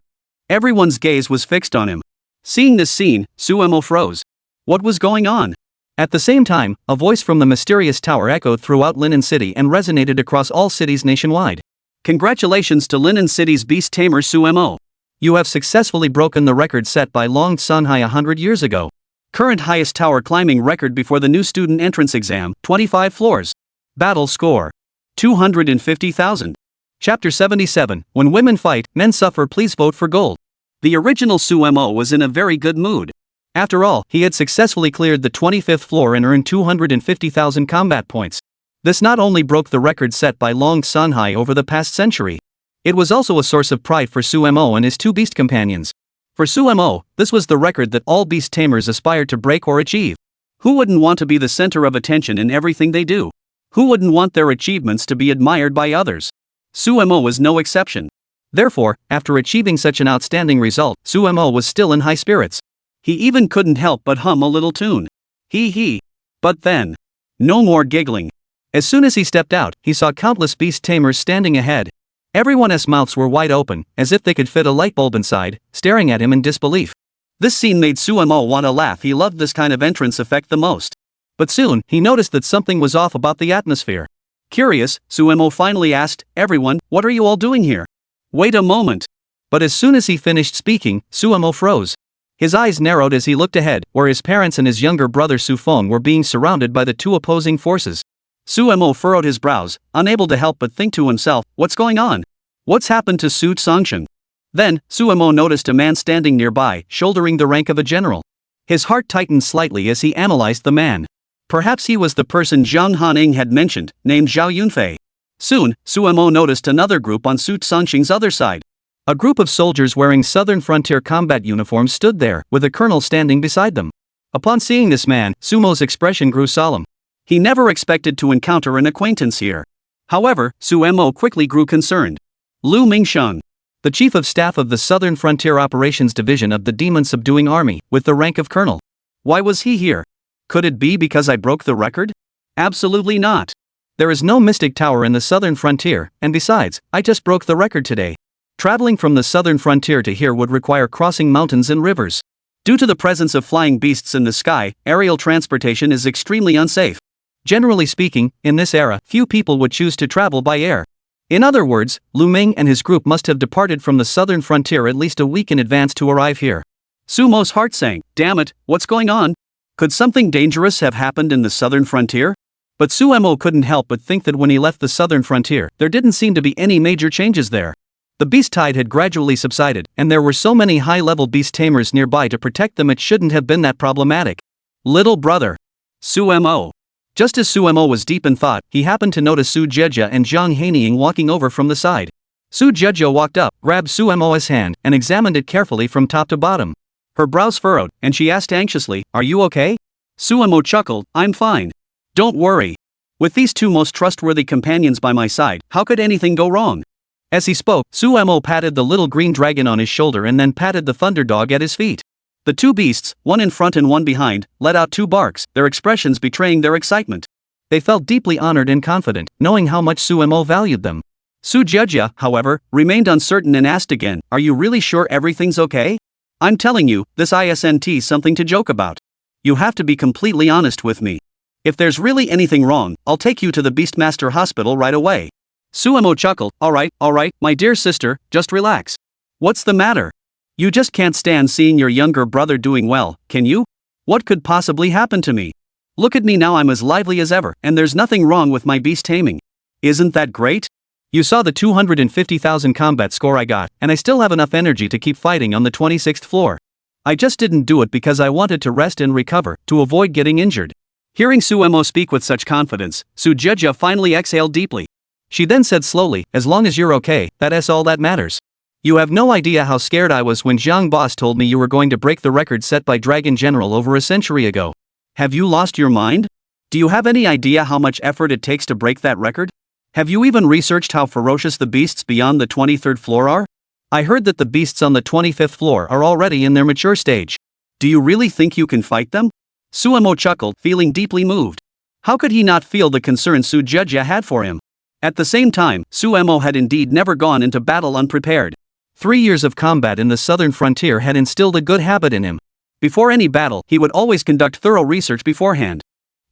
Everyone's gaze was fixed on him. Seeing this scene, Suemo froze. What was going on? At the same time, a voice from the mysterious tower echoed throughout Linen City and resonated across all cities nationwide. "Congratulations to Linen City's beast tamer Suemo. You have successfully broken the record set by Long Sunhai 100 years ago. Current highest tower climbing record before the new student entrance exam, 25 floors. Battle score: 250,000. Chapter 77, When Women Fight, Men Suffer. Please vote for gold." The original Suemo was in a very good mood. After all, he had successfully cleared the 25th floor and earned 250,000 combat points. This not only broke the record set by Long Sunhai over the past century. It was also a source of pride for Suemo and his two beast companions. For Suemo, this was the record that all beast tamers aspired to break or achieve. Who wouldn't want to be the center of attention in everything they do? Who wouldn't want their achievements to be admired by others? Suemo was no exception. Therefore, after achieving such an outstanding result, Suemo was still in high spirits. He even couldn't help but hum a little tune. Hee. But then, no more giggling. As soon as he stepped out, he saw countless beast tamers standing ahead. Everyone's mouths were wide open, as if they could fit a light bulb inside, staring at him in disbelief. This scene made Suemo want to laugh. He loved this kind of entrance effect the most. But soon, he noticed that something was off about the atmosphere. Curious, Suemo finally asked, "Everyone, what are you all doing here? Wait a moment." But as soon as he finished speaking, Suemo froze. His eyes narrowed as he looked ahead, where his parents and his younger brother Su Feng were being surrounded by the two opposing forces. Suemo furrowed his brows, unable to help but think to himself, what's going on? What's happened to Su Songshen? Then, Suemo noticed a man standing nearby, shouldering the rank of a general. His heart tightened slightly as he analyzed the man. Perhaps he was the person Jiang Hanying had mentioned, named Zhao Yunfei. Soon, Suemo noticed another group on Su Songshen's other side. A group of soldiers wearing Southern Frontier combat uniforms stood there, with a colonel standing beside them. Upon seeing this man, Sumo's expression grew solemn. He never expected to encounter an acquaintance here. However, Suemo quickly grew concerned. Lu Mingsheng, the chief of staff of the Southern Frontier Operations Division of the Demon Subduing Army, with the rank of colonel. Why was he here? Could it be because I broke the record? Absolutely not. There is no mystic tower in the southern frontier, and besides, I just broke the record today. Traveling from the southern frontier to here would require crossing mountains and rivers. Due to the presence of flying beasts in the sky, aerial transportation is extremely unsafe. Generally speaking, in this era, few people would choose to travel by air. In other words, Lu Ming and his group must have departed from the southern frontier at least a week in advance to arrive here. Sumo's heart sank. Damn it, what's going on? Could something dangerous have happened in the southern frontier? But Sumo couldn't help but think that when he left the southern frontier, there didn't seem to be any major changes there. The beast tide had gradually subsided, and there were so many high-level beast tamers nearby to protect them it shouldn't have been that problematic. Little brother. Sumo. Just as Sumo was deep in thought, he happened to notice Su Jejia and Jiang Hanying walking over from the side. Su Jejia walked up, grabbed Sumo's hand, and examined it carefully from top to bottom. Her brows furrowed, and she asked anxiously, "Are you okay?" Sumo chuckled, "I'm fine. Don't worry. With these two most trustworthy companions by my side, how could anything go wrong?" As he spoke, Sumo patted the little green dragon on his shoulder and then patted the thunder dog at his feet. The two beasts, one in front and one behind, let out two barks, their expressions betraying their excitement. They felt deeply honored and confident, knowing how much Sumo valued them. Su Jejia, however, remained uncertain and asked again, "Are you really sure everything's okay? I'm telling you, this isn't something to joke about. You have to be completely honest with me. If there's really anything wrong, I'll take you to the Beastmaster Hospital right away." Sumo chuckled, all right, my dear sister, just relax. What's the matter? You just can't stand seeing your younger brother doing well, can you? What could possibly happen to me? Look at me now, I'm as lively as ever, and there's nothing wrong with my beast taming. Isn't that great? You saw the 250,000 combat score I got, and I still have enough energy to keep fighting on the 26th floor. I just didn't do it because I wanted to rest and recover, to avoid getting injured. Hearing Sumo speak with such confidence, Su Jejia finally exhaled deeply. She then said slowly, "As long as you're okay, that's all that matters. You have no idea how scared I was when Jiang Boss told me you were going to break the record set by Dragon General over a century ago. Have you lost your mind? Do you have any idea how much effort it takes to break that record? Have you even researched how ferocious the beasts beyond the 23rd floor are? I heard that the beasts on the 25th floor are already in their mature stage. Do you really think you can fight them?" Sumo chuckled, feeling deeply moved. How could he not feel the concern Su Jejia had for him? At the same time, Sumo had indeed never gone into battle unprepared. 3 years of combat in the southern frontier had instilled a good habit in him. Before any battle, he would always conduct thorough research beforehand.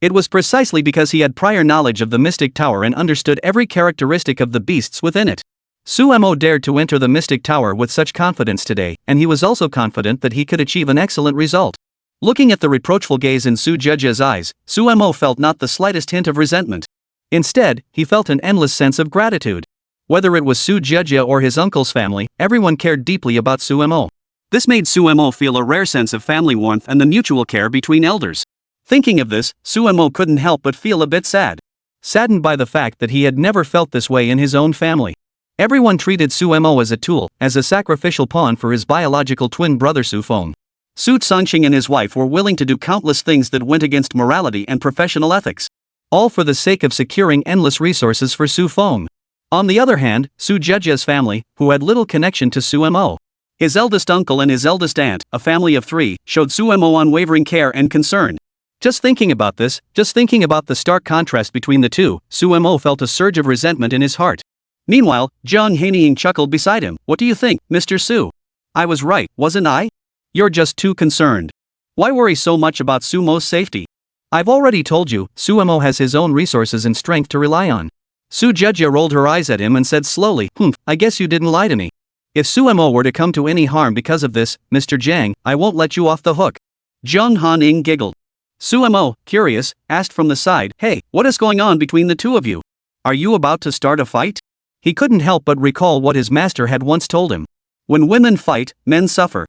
It was precisely because he had prior knowledge of the Mystic Tower and understood every characteristic of the beasts within it. Sumo dared to enter the Mystic Tower with such confidence today, and he was also confident that he could achieve an excellent result. Looking at the reproachful gaze in Su Jejia's eyes, Sumo felt not the slightest hint of resentment. Instead, he felt an endless sense of gratitude. Whether it was Su Jejia or his uncle's family, everyone cared deeply about Sumo. This made Sumo feel a rare sense of family warmth and the mutual care between elders. Thinking of this, Sumo couldn't help but feel a bit sad. Saddened by the fact that he had never felt this way in his own family. Everyone treated Sumo as a tool, as a sacrificial pawn for his biological twin brother Xu Feng. Su Changqing and his wife were willing to do countless things that went against morality and professional ethics. All for the sake of securing endless resources for Xu Feng. On the other hand, Su Jejia's family, who had little connection to Sumo. His eldest uncle and his eldest aunt, a family of 3, showed Sumo unwavering care and concern. Just thinking about this, just thinking about the stark contrast between the two, Sumo felt a surge of resentment in his heart. Meanwhile, Jiang Hanying chuckled beside him. "What do you think, Mr. Su? I was right, wasn't I? You're just too concerned. Why worry so much about Sumo's safety? I've already told you, Sumo has his own resources and strength to rely on." Su Jejia rolled her eyes at him and said slowly, I guess you didn't lie to me. If Sumo were to come to any harm because of this, Mr. Jiang, I won't let you off the hook. Jiang Hanying giggled. Sumo, curious, asked from the side, "Hey, what is going on between the two of you? Are you about to start a fight?" He couldn't help but recall what his master had once told him. When women fight, men suffer.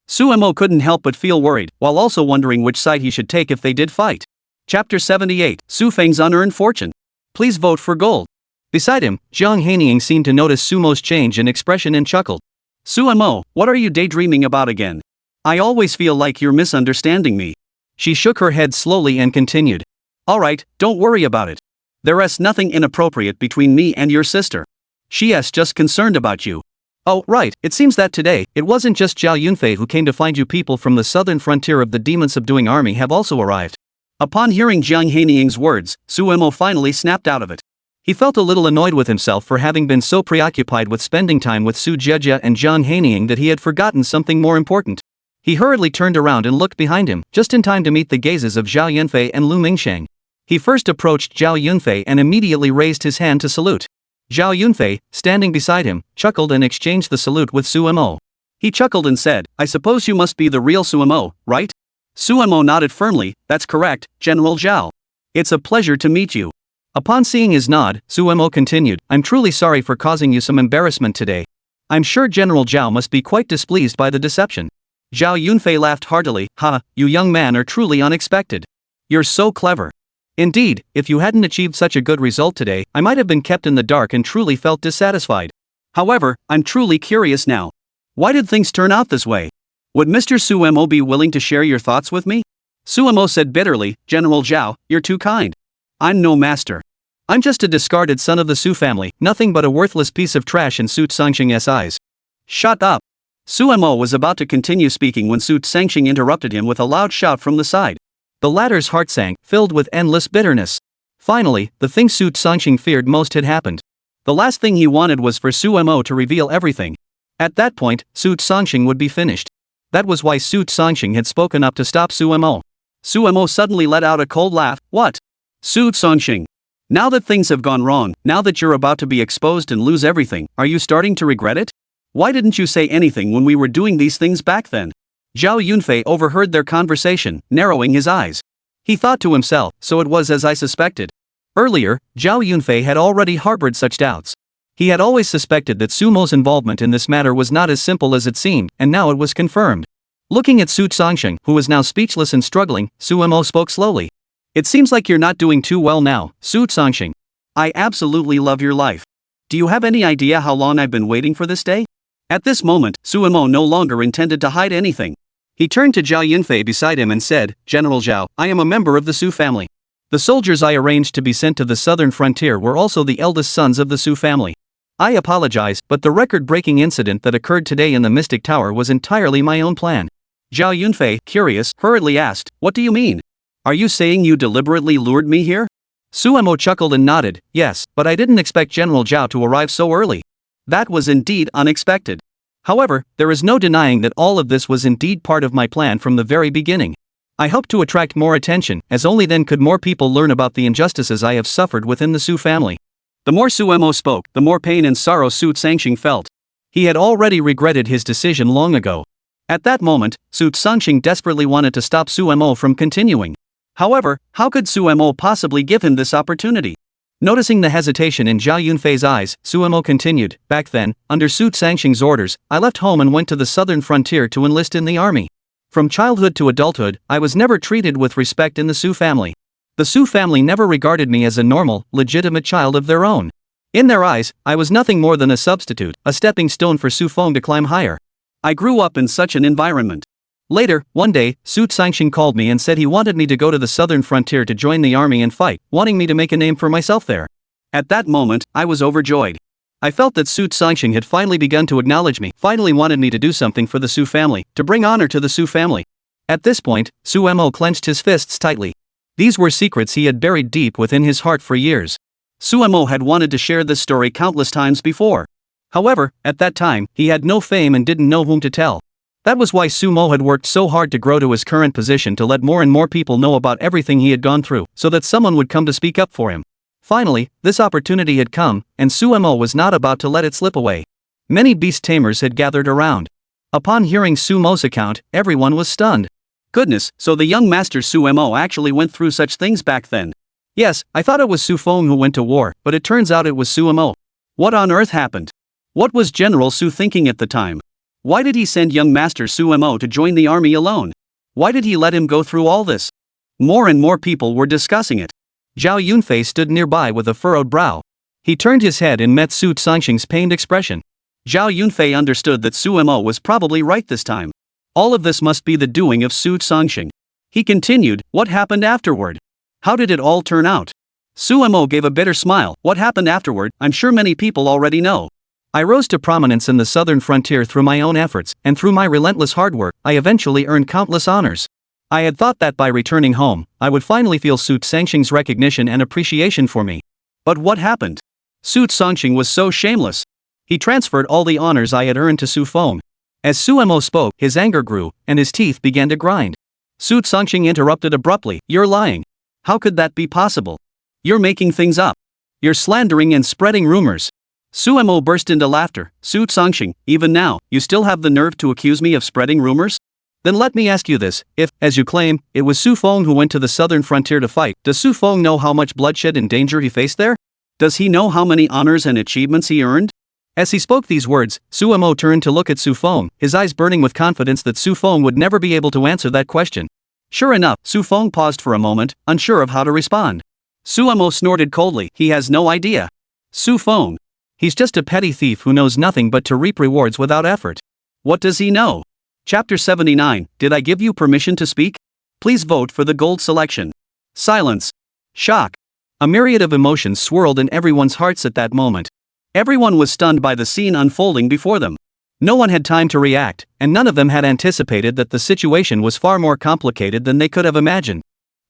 Sumo couldn't help but feel worried, while also wondering which side he should take if they did fight. Chapter 78, Xu Feng's Unearned Fortune. Please vote for gold. Beside him, Jiang Hanying seemed to notice Sumo's change in expression and chuckled. "Sumo, what are you daydreaming about again? I always feel like you're misunderstanding me." She shook her head slowly and continued. "Alright, don't worry about it. There's nothing inappropriate between me and your sister. She's just concerned about you." "Oh, right, it seems that today, it wasn't just Lin Fe who came to find you. People from the southern frontier of the demon-subduing army have also arrived. Upon hearing Jiang Hanying's words, Suemo finally snapped out of it. He felt a little annoyed with himself for having been so preoccupied with spending time with Su Jiejia and Jiang Hanying that he had forgotten something more important. He hurriedly turned around and looked behind him, just in time to meet the gazes of Zhao Yunfei and Lu Mingsheng. He first approached Zhao Yunfei and immediately raised his hand to salute. Zhao Yunfei, standing beside him, chuckled and exchanged the salute with Suemo. He chuckled and said, "I suppose you must be the real Suemo, right?" Suemo nodded firmly, "That's correct, General Zhao. It's a pleasure to meet you." Upon seeing his nod, Suemo continued, "I'm truly sorry for causing you some embarrassment today. I'm sure General Zhao must be quite displeased by the deception." Zhao Yunfei laughed heartily, "Ha, you young man are truly unexpected. You're so clever. Indeed, if you hadn't achieved such a good result today, I might have been kept in the dark and truly felt dissatisfied. However, I'm truly curious now. Why did things turn out this way? Would Mr. Suemo be willing to share your thoughts with me?" Suemo said bitterly, "General Zhao, you're too kind. I'm no master. I'm just a discarded son of the Su family, nothing but a worthless piece of trash in Su Tsangxing's eyes." "Shut up." Suemo was about to continue speaking when Su Tsangxing interrupted him with a loud shout from the side. The latter's heart sank, filled with endless bitterness. Finally, the thing Su Tsangxing feared most had happened. The last thing he wanted was for Suemo to reveal everything. At that point, Su Tsangxing would be finished. That was why Su Tsangxing had spoken up to stop Suemo. Suemo suddenly let out a cold laugh. "What? Su Tsangxing? Now that things have gone wrong, now that you're about to be exposed and lose everything, are you starting to regret it? Why didn't you say anything when we were doing these things back then?" Zhao Yunfei overheard their conversation, narrowing his eyes. He thought to himself, so it was as I suspected. Earlier, Zhao Yunfei had already harbored such doubts. He had always suspected that Sumo's involvement in this matter was not as simple as it seemed, and now it was confirmed. Looking at Su Tsangxing, who was now speechless and struggling, Suemo spoke slowly. "It seems like you're not doing too well now, Su Tsangxing. I absolutely love your life. Do you have any idea how long I've been waiting for this day?" At this moment, Suemo no longer intended to hide anything. He turned to Zhao Yunfei beside him and said, "General Zhao, I am a member of the Su family. The soldiers I arranged to be sent to the southern frontier were also the eldest sons of the Su family. I apologize, but the record-breaking incident that occurred today in the Mystic Tower was entirely my own plan." Zhao Yunfei, curious, hurriedly asked, "What do you mean? Are you saying you deliberately lured me here?" Suemo chuckled and nodded, "Yes, but I didn't expect General Zhao to arrive so early. That was indeed unexpected. However, there is no denying that all of this was indeed part of my plan from the very beginning. I hoped to attract more attention, as only then could more people learn about the injustices I have suffered within the Su family." The more Suemo spoke, the more pain and sorrow Su Tsangxing felt. He had already regretted his decision long ago. At that moment, Su Tsangxing desperately wanted to stop Suemo from continuing. However, how could Suemo possibly give him this opportunity? Noticing the hesitation in Zhao Yunfei's eyes, Suemo continued, "Back then, under Su Tsangxing's orders, I left home and went to the southern frontier to enlist in the army. From childhood to adulthood, I was never treated with respect in the Su family. The Su family never regarded me as a normal, legitimate child of their own. In their eyes, I was nothing more than a substitute, a stepping stone for Su Feng to climb higher. I grew up in such an environment. Later, one day, Su Tsangxing called me and said he wanted me to go to the southern frontier to join the army and fight, wanting me to make a name for myself there. At that moment, I was overjoyed. I felt that Su Tsangxing had finally begun to acknowledge me, finally wanted me to do something for the Su family, to bring honor to the Su family." At this point, Suemo clenched his fists tightly. These were secrets he had buried deep within his heart for years. Suemo had wanted to share this story countless times before. However, at that time, he had no fame and didn't know whom to tell. That was why Sumo had worked so hard to grow to his current position to let more and more people know about everything he had gone through, so that someone would come to speak up for him. Finally, this opportunity had come, and Sumo was not about to let it slip away. Many beast tamers had gathered around. Upon hearing Sumo's account, everyone was stunned. "Goodness, so the young master Suemo actually went through such things back then. Yes, I thought it was Su Feng who went to war, but it turns out it was Suemo. What on earth happened? What was General Su thinking at the time? Why did he send young master Suemo to join the army alone? Why did he let him go through all this?" More and more people were discussing it. Zhao Yunfei stood nearby with a furrowed brow. He turned his head and met Su Tsangxing's pained expression. Zhao Yunfei understood that Suemo was probably right this time. All of this must be the doing of Su Tsangxing. He continued, "What happened afterward? How did it all turn out?" Suemo gave a bitter smile. "What happened afterward, I'm sure many people already know. I rose to prominence in the southern frontier through my own efforts, and through my relentless hard work, I eventually earned countless honors. I had thought that by returning home, I would finally feel Su Sangxing's recognition and appreciation for me. But what happened? Su Sangxing was so shameless. He transferred all the honors I had earned to Su Feng. As Su Mo spoke, his anger grew, and his teeth began to grind. Su Sangxing interrupted abruptly. You're lying. How could that be possible? You're making things up. You're slandering and spreading rumors. Su Mo burst into laughter. Su Sangxing, even now, you still have the nerve to accuse me of spreading rumors? Then let me ask you this, if, as you claim, it was Su Feng who went to the southern frontier to fight, does Su Feng know how much bloodshed and danger he faced there? Does he know how many honors and achievements he earned? As he spoke these words, Su Mo turned to look at Su Feng, his eyes burning with confidence that Su Feng would never be able to answer that question. Sure enough, Su Feng paused for a moment, unsure of how to respond. Su Mo snorted coldly. He has no idea. Su Feng. He's just a petty thief who knows nothing but to reap rewards without effort. What does he know? Chapter 79, Did I give you permission to speak? Please vote for the gold selection. Silence. Shock. A myriad of emotions swirled in everyone's hearts at that moment. Everyone was stunned by the scene unfolding before them. No one had time to react, and none of them had anticipated that the situation was far more complicated than they could have imagined.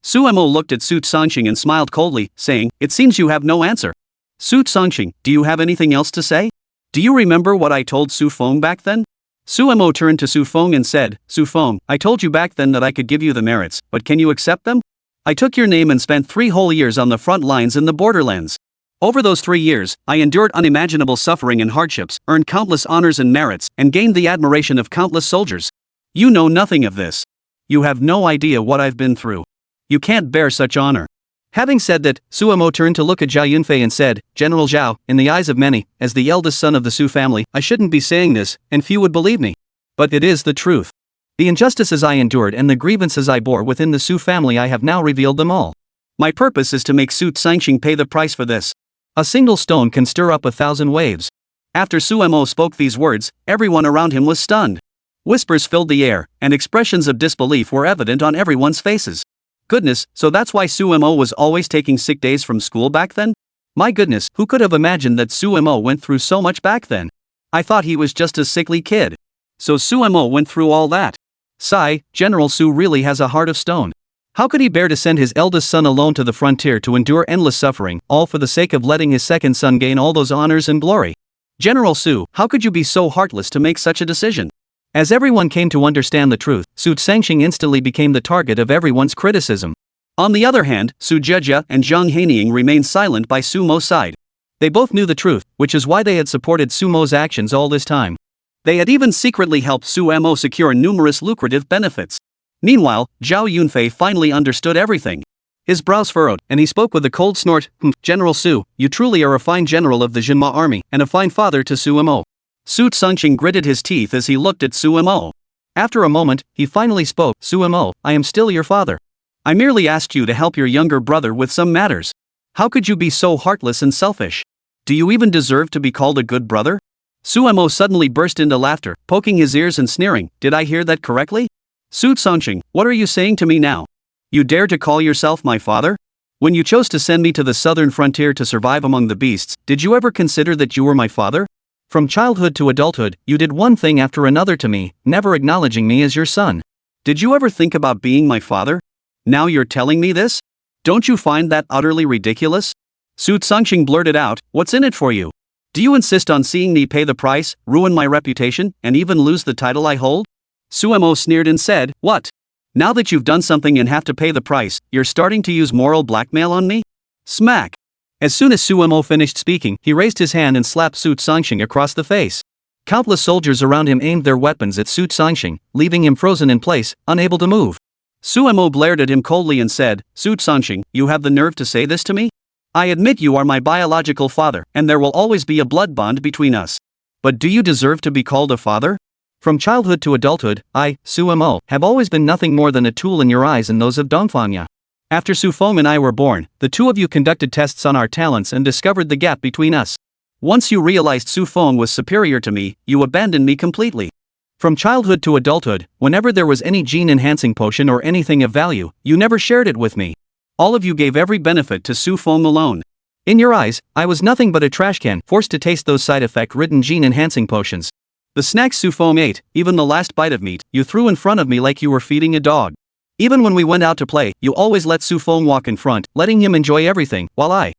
Su Mo looked at Su Sangxing and smiled coldly, saying, It seems you have no answer. Su Sangxing, do you have anything else to say? Do you remember what I told Su Feng back then? Su Mo turned to Su Feng and said, Su Feng, I told you back then that I could give you the merits, but can you accept them? I took your name and spent 3 whole years on the front lines in the borderlands. Over those 3 years, I endured unimaginable suffering and hardships, earned countless honors and merits, and gained the admiration of countless soldiers. You know nothing of this. You have no idea what I've been through. You can't bear such honor. Having said that, Su Mo turned to look at Lin Fe and said, General Zhao, in the eyes of many, as the eldest son of the Su family, I shouldn't be saying this, and few would believe me. But it is the truth. The injustices I endured and the grievances I bore within the Su family, I have now revealed them all. My purpose is to make Su Sangxing pay the price for this. A single stone can stir up 1,000 waves. After Su Mo spoke these words, everyone around him was stunned. Whispers filled the air, and expressions of disbelief were evident on everyone's faces. Goodness, so that's why Su Mo was always taking sick days from school back then? My goodness, who could have imagined that Su Mo went through so much back then? I thought he was just a sickly kid. So Su Mo went through all that. Sigh, General Su really has a heart of stone. How could he bear to send his eldest son alone to the frontier to endure endless suffering, all for the sake of letting his second son gain all those honors and glory? General Su, how could you be so heartless to make such a decision? As everyone came to understand the truth, Su Sangxing instantly became the target of everyone's criticism. On the other hand, Su Jiang and Jiang Hanying remained silent by Su Mo's side. They both knew the truth, which is why they had supported Su Mo's actions all this time. They had even secretly helped Su Mo secure numerous lucrative benefits. Meanwhile, Zhao Yunfei finally understood everything. His brows furrowed, and he spoke with a cold snort, General Su, you truly are a fine general of the Jinma army, and a fine father to Su Mo. Su Sangxing gritted his teeth as he looked at Su Mo. After a moment, he finally spoke, Su Mo, I am still your father. I merely asked you to help your younger brother with some matters. How could you be so heartless and selfish? Do you even deserve to be called a good brother? Su Mo suddenly burst into laughter, poking his ears and sneering, did I hear that correctly? Su Sangxing, what are you saying to me now? You dare to call yourself my father? When you chose to send me to the southern frontier to survive among the beasts, did you ever consider that you were my father? From childhood to adulthood, you did one thing after another to me, never acknowledging me as your son. Did you ever think about being my father? Now you're telling me this? Don't you find that utterly ridiculous? Su Sangxing blurted out, what's in it for you? Do you insist on seeing me pay the price, ruin my reputation, and even lose the title I hold? Su Mo sneered and said, what? Now that you've done something and have to pay the price, you're starting to use moral blackmail on me? Smack! As soon as Su Mo finished speaking, he raised his hand and slapped Su Sangxing across the face. Countless soldiers around him aimed their weapons at Su Sangxing, leaving him frozen in place, unable to move. Su Mo glared at him coldly and said, Su Sangxing, you have the nerve to say this to me? I admit you are my biological father, and there will always be a blood bond between us. But do you deserve to be called a father? From childhood to adulthood, I, Su Mo, have always been nothing more than a tool in your eyes and those of Dongfang. After Su Feng and I were born, the two of you conducted tests on our talents and discovered the gap between us. Once you realized Su Feng was superior to me, you abandoned me completely. From childhood to adulthood, whenever there was any gene-enhancing potion or anything of value, you never shared it with me. All of you gave every benefit to Su Feng alone. In your eyes, I was nothing but a trash can, forced to taste those side effect-ridden gene-enhancing potions. The snacks Su Feng ate, even the last bite of meat, you threw in front of me like you were feeding a dog. Even when we went out to play, you always let Xu Feng walk in front, letting him enjoy everything, while I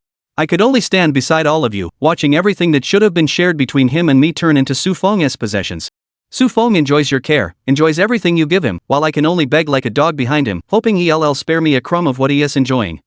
could only stand beside all of you, watching everything that should have been shared between him and me turn into Xu Feng's possessions. Xu Feng enjoys your care, enjoys everything you give him, while I can only beg like a dog behind him, hoping he'll spare me a crumb of what he is enjoying.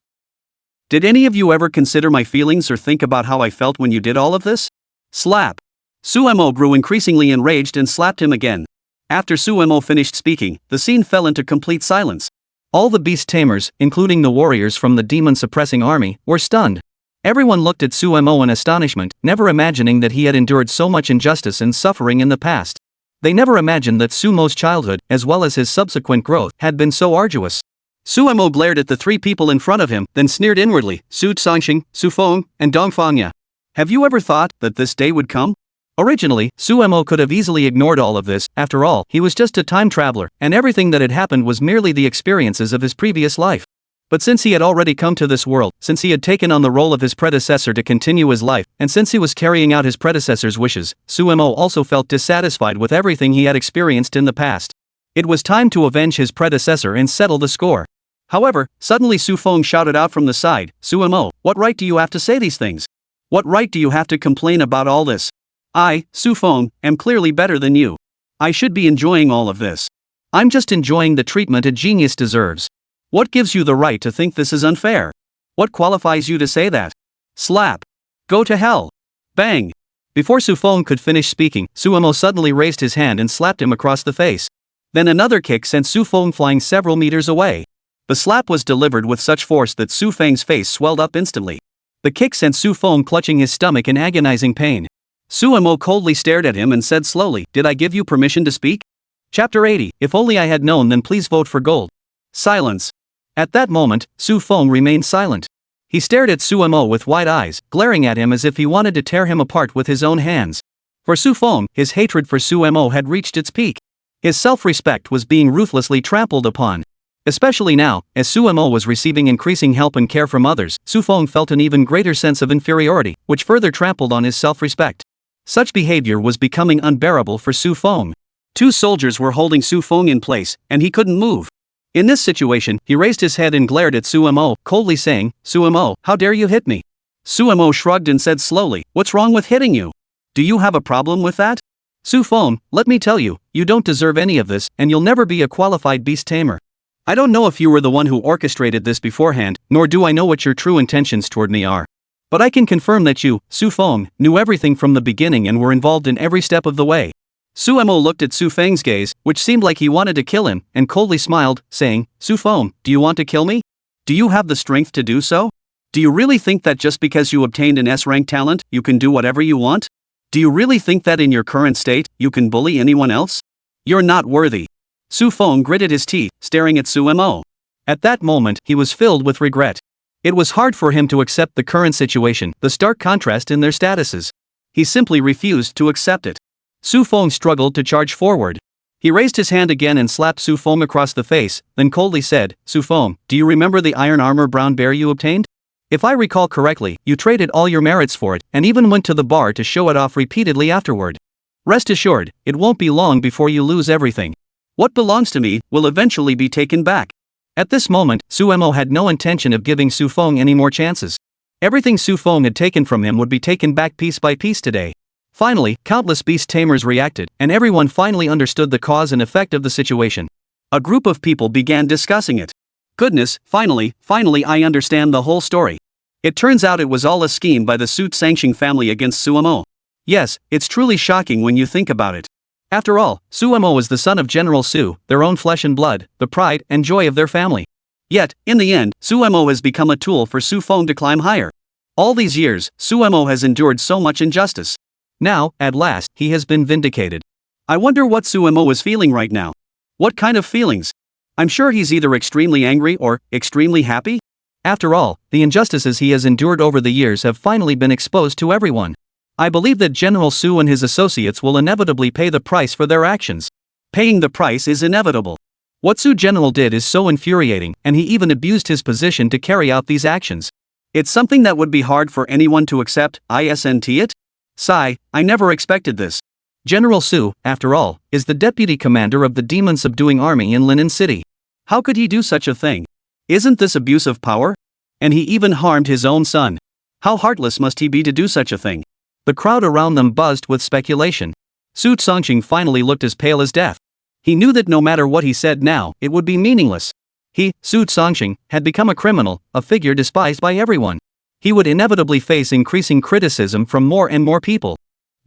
Did any of you ever consider my feelings or think about how I felt when you did all of this? Slap. Su Mo grew increasingly enraged and slapped him again. After Su Mo finished speaking, the scene fell into complete silence. All the beast tamers, including the warriors from the demon-suppressing army, were stunned. Everyone looked at Su Mo in astonishment, never imagining that he had endured so much injustice and suffering in the past. They never imagined that Su Mo's childhood, as well as his subsequent growth, had been so arduous. Su Mo glared at the three people in front of him, then sneered inwardly, Su Changxing, Xu Feng, and Dongfang Ya. Have you ever thought that this day would come? Originally, Su Mo could have easily ignored all of this. After all, he was just a time traveler, and everything that had happened was merely the experiences of his previous life. But since he had already come to this world, since he had taken on the role of his predecessor to continue his life, and since he was carrying out his predecessor's wishes, Su Mo also felt dissatisfied with everything he had experienced in the past. It was time to avenge his predecessor and settle the score. However, suddenly Xu Feng shouted out from the side, Su Mo, what right do you have to say these things? What right do you have to complain about all this? I, Xu Feng, am clearly better than you. I should be enjoying all of this. I'm just enjoying the treatment a genius deserves. What gives you the right to think this is unfair? What qualifies you to say that? Slap. Go to hell. Bang. Before Xu Feng could finish speaking, Su Mo suddenly raised his hand and slapped him across the face. Then another kick sent Xu Feng flying several meters away. The slap was delivered with such force that Xu Feng's face swelled up instantly. The kick sent Xu Feng clutching his stomach in agonizing pain. Su Mo coldly stared at him and said slowly, Did I give you permission to speak? Chapter 80, If only I had known, then please vote for gold. Silence. At that moment, Xu Feng remained silent. He stared at Su Mo with wide eyes, glaring at him as if he wanted to tear him apart with his own hands. For Xu Feng, his hatred for Su Mo had reached its peak. His self-respect was being ruthlessly trampled upon. Especially now, as Su Mo was receiving increasing help and care from others, Xu Feng felt an even greater sense of inferiority, which further trampled on his self-respect. Such behavior was becoming unbearable for Xu Feng. Two soldiers were holding Xu Feng in place, and he couldn't move. In this situation, he raised his head and glared at Su Mo, coldly saying, Su Mo, how dare you hit me? Su Mo shrugged and said slowly, What's wrong with hitting you? Do you have a problem with that? Xu Feng, let me tell you, you don't deserve any of this, and you'll never be a qualified beast tamer. I don't know if you were the one who orchestrated this beforehand, nor do I know what your true intentions toward me are. But I can confirm that you, Xu Feng, knew everything from the beginning and were involved in every step of the way. Su Mo looked at Xu Feng's gaze, which seemed like he wanted to kill him, and coldly smiled, saying, Xu Feng, do you want to kill me? Do you have the strength to do so? Do you really think that just because you obtained an S-rank talent, you can do whatever you want? Do you really think that in your current state, you can bully anyone else? You're not worthy. Xu Feng gritted his teeth, staring at Su Mo. At that moment, he was filled with regret. It was hard for him to accept the current situation, the stark contrast in their statuses. He simply refused to accept it. Xu Feng struggled to charge forward. He raised his hand again and slapped Xu Feng across the face, then coldly said, Xu Feng, do you remember the iron armor brown bear you obtained? If I recall correctly, you traded all your merits for it, and even went to the bar to show it off repeatedly afterward. Rest assured, it won't be long before you lose everything. What belongs to me will eventually be taken back. At this moment, Su Mo had no intention of giving Xu Feng any more chances. Everything Xu Feng had taken from him would be taken back piece by piece today. Finally, countless beast tamers reacted, and everyone finally understood the cause and effect of the situation. A group of people began discussing it. Goodness, finally I understand the whole story. It turns out it was all a scheme by the Su Changxing family against Su Mo. Yes, it's truly shocking when you think about it. After all, Su Mo is the son of General Su, their own flesh and blood, the pride and joy of their family. Yet, in the end, Su Mo has become a tool for Xu Feng to climb higher. All these years, Su Mo has endured so much injustice. Now, at last, he has been vindicated. I wonder what Su Mo is feeling right now. What kind of feelings? I'm sure he's either extremely angry or extremely happy. After all, the injustices he has endured over the years have finally been exposed to everyone. I believe that General Su and his associates will inevitably pay the price for their actions. Paying the price is inevitable. What Su General did is so infuriating, and he even abused his position to carry out these actions. It's something that would be hard for anyone to accept, isn't it? Sigh, I never expected this. General Su, after all, is the deputy commander of the demon-subduing army in Linen City. How could he do such a thing? Isn't this abuse of power? And he even harmed his own son. How heartless must he be to do such a thing? The crowd around them buzzed with speculation. Su Songqing finally looked as pale as death. He knew that no matter what he said now, it would be meaningless. He, Su Songqing, had become a criminal, a figure despised by everyone. He would inevitably face increasing criticism from more and more people.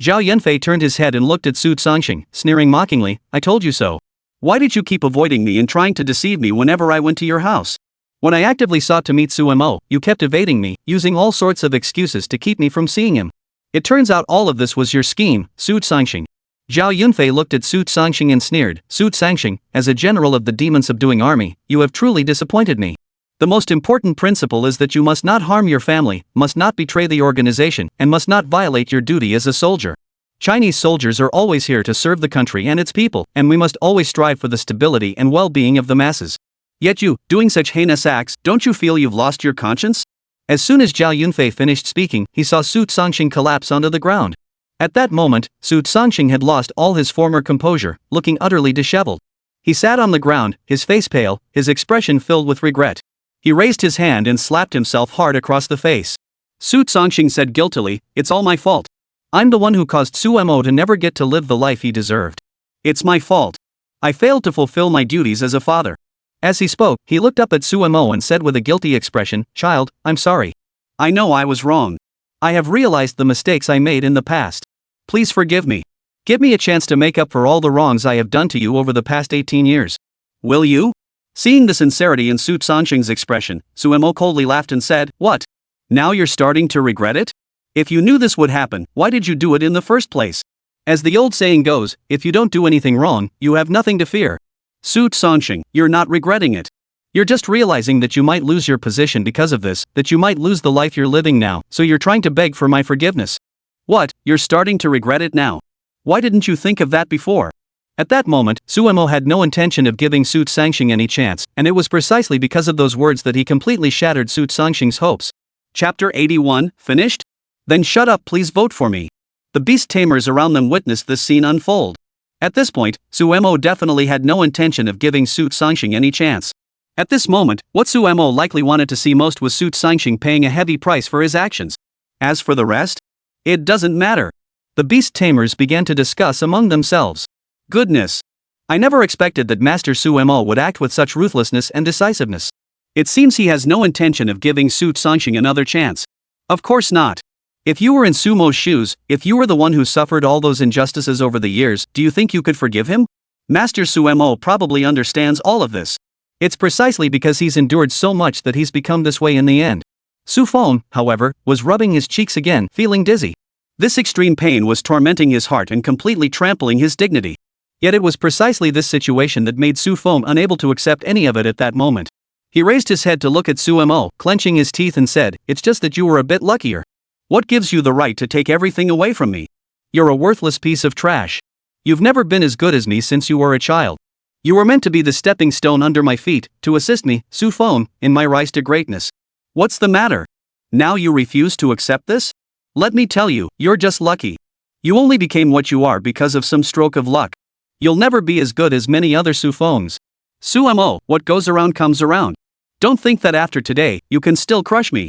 Zhao Yanfei turned his head and looked at Su Songqing, sneering mockingly, "I told you so. Why did you keep avoiding me and trying to deceive me whenever I went to your house? When I actively sought to meet Suemo, you kept evading me, using all sorts of excuses to keep me from seeing him. It turns out all of this was your scheme, Su Songqing." Zhao Yunfei looked at Su Songqing and sneered, "Su Songqing, as a general of the demon-subduing army, you have truly disappointed me. The most important principle is that you must not harm your family, must not betray the organization, and must not violate your duty as a soldier. Chinese soldiers are always here to serve the country and its people, and we must always strive for the stability and well-being of the masses. Yet you, doing such heinous acts, don't you feel you've lost your conscience?" As soon as Zhao Yunfei finished speaking, he saw Su Songqing collapse onto the ground. At that moment, Su Songqing had lost all his former composure, looking utterly disheveled. He sat on the ground, his face pale, his expression filled with regret. He raised his hand and slapped himself hard across the face. Su Songqing said guiltily, "It's all my fault. I'm the one who caused Suemo to never get to live the life he deserved. It's my fault. I failed to fulfill my duties as a father." As he spoke, he looked up at Suemo and said with a guilty expression, "Child, I'm sorry. I know I was wrong. I have realized the mistakes I made in the past. Please forgive me. Give me a chance to make up for all the wrongs I have done to you over the past 18 years. Will you?" Seeing the sincerity in Su Songqing's expression, Suemo coldly laughed and said, "What? Now you're starting to regret it? If you knew this would happen, why did you do it in the first place? As the old saying goes, if you don't do anything wrong, you have nothing to fear. Su Songqing, you're not regretting it. You're just realizing that you might lose your position because of this, that you might lose the life you're living now, so you're trying to beg for my forgiveness. What, you're starting to regret it now? Why didn't you think of that before?" At that moment, Suemo had no intention of giving Su Songqing any chance, and it was precisely because of those words that he completely shattered Su Songqing's hopes. Chapter 81, finished? Then shut up, please vote for me. The beast tamers around them witnessed this scene unfold. At this point, Suemo definitely had no intention of giving Su Songqing any chance. At this moment, what Suemo likely wanted to see most was Su Songqing paying a heavy price for his actions. As for the rest, it doesn't matter. The beast tamers began to discuss among themselves. Goodness! I never expected that Master Suemo would act with such ruthlessness and decisiveness. It seems he has no intention of giving Su Songqing another chance. Of course not. If you were in Sumo's shoes, if you were the one who suffered all those injustices over the years, do you think you could forgive him? Master Suemo probably understands all of this. It's precisely because he's endured so much that he's become this way in the end. Su Feng, however, was rubbing his cheeks again, feeling dizzy. This extreme pain was tormenting his heart and completely trampling his dignity. Yet it was precisely this situation that made Su Feng unable to accept any of it at that moment. He raised his head to look at Suemo, clenching his teeth, and said, "It's just that you were a bit luckier. What gives you the right to take everything away from me? You're a worthless piece of trash. You've never been as good as me since you were a child. You were meant to be the stepping stone under my feet, to assist me, Su Feng, in my rise to greatness. What's the matter? Now you refuse to accept this? Let me tell you, you're just lucky. You only became what you are because of some stroke of luck. You'll never be as good as many other Su Fengs. Suemo, what goes around comes around. Don't think that after today, you can still crush me.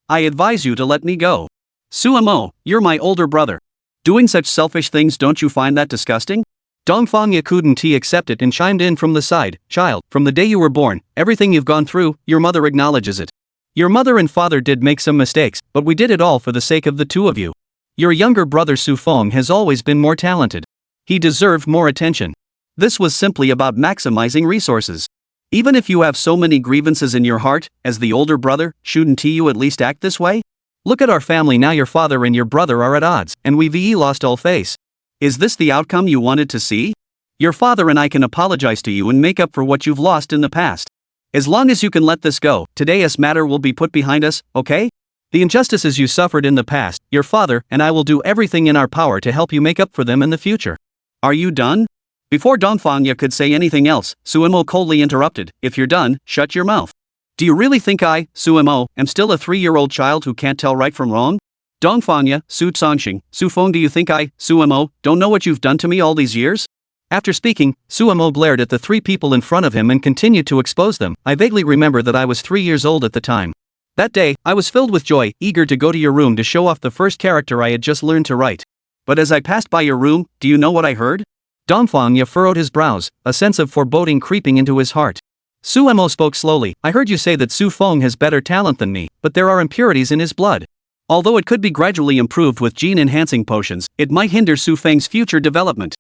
I advise you to let me go. Suemo, you're my older brother. Doing such selfish things, don't you find that disgusting?" Dongfang couldn't accept it and chimed in from the side, "Child, from the day you were born, everything you've gone through, your mother acknowledges it. Your mother and father did make some mistakes, but we did it all for the sake of the two of you. Your younger brother Su Feng has always been more talented. He deserved more attention. This was simply about maximizing resources. Even if you have so many grievances in your heart, as the older brother, shouldn't you at least act this way? Look at our family now. Your father and your brother are at odds, and we've lost all face. Is this the outcome you wanted to see? Your father and I can apologize to you and make up for what you've lost in the past. As long as you can let this go, today's matter will be put behind us, okay? The injustices you suffered in the past, your father and I will do everything in our power to help you make up for them in the future. Are you done?" Before Dongfang could say anything else, Suemo coldly interrupted, "If you're done, shut your mouth. Do you really think I, Suemo, am still a 3-year-old child who can't tell right from wrong? Dongfang, Su Songqing, Su Feng, do you think I, Suemo, don't know what you've done to me all these years? After speaking, Suemo glared at the three people in front of him and continued to expose them. I vaguely remember that I was 3 years old at the time. That day, I was filled with joy, eager to go to your room to show off the first character I had just learned to write. But as I passed by your room, do you know what I heard? Jiang Ya furrowed his brows, a sense of foreboding creeping into his heart. Suemo spoke slowly. I heard you say that Xu Feng has better talent than me, but there are impurities in his blood. Although it could be gradually improved with gene-enhancing potions, it might hinder Xu Feng's future development.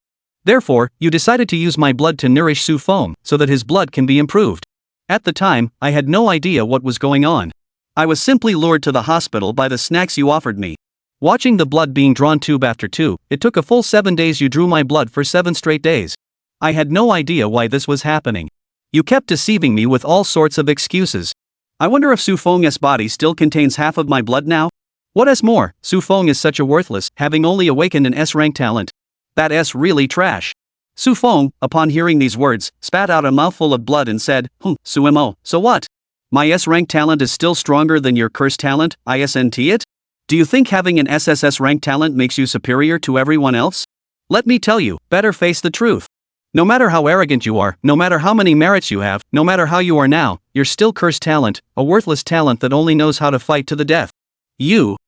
Therefore, you decided to use my blood to nourish Xu Feng, so that his blood can be improved. At the time, I had no idea what was going on. I was simply lured to the hospital by the snacks you offered me. Watching the blood being drawn tube after tube, it took a full 7 days. You drew my blood for 7 straight days. I had no idea why this was happening. You kept deceiving me with all sorts of excuses. I wonder if Xu Feng's body still contains half of my blood now? What is more, Xu Feng is such a worthless, having only awakened an S-rank talent. That S really trash. Xu Feng, upon hearing these words, spat out a mouthful of blood and said, Suemo, so what? My S-rank talent is still stronger than your cursed talent, isn't it? Do you think having an SSS rank talent makes you superior to everyone else? Let me tell you, better face the truth. No matter how arrogant you are, no matter how many merits you have, no matter how you are now, you're still cursed talent, a worthless talent that only knows how to fight to the death. You.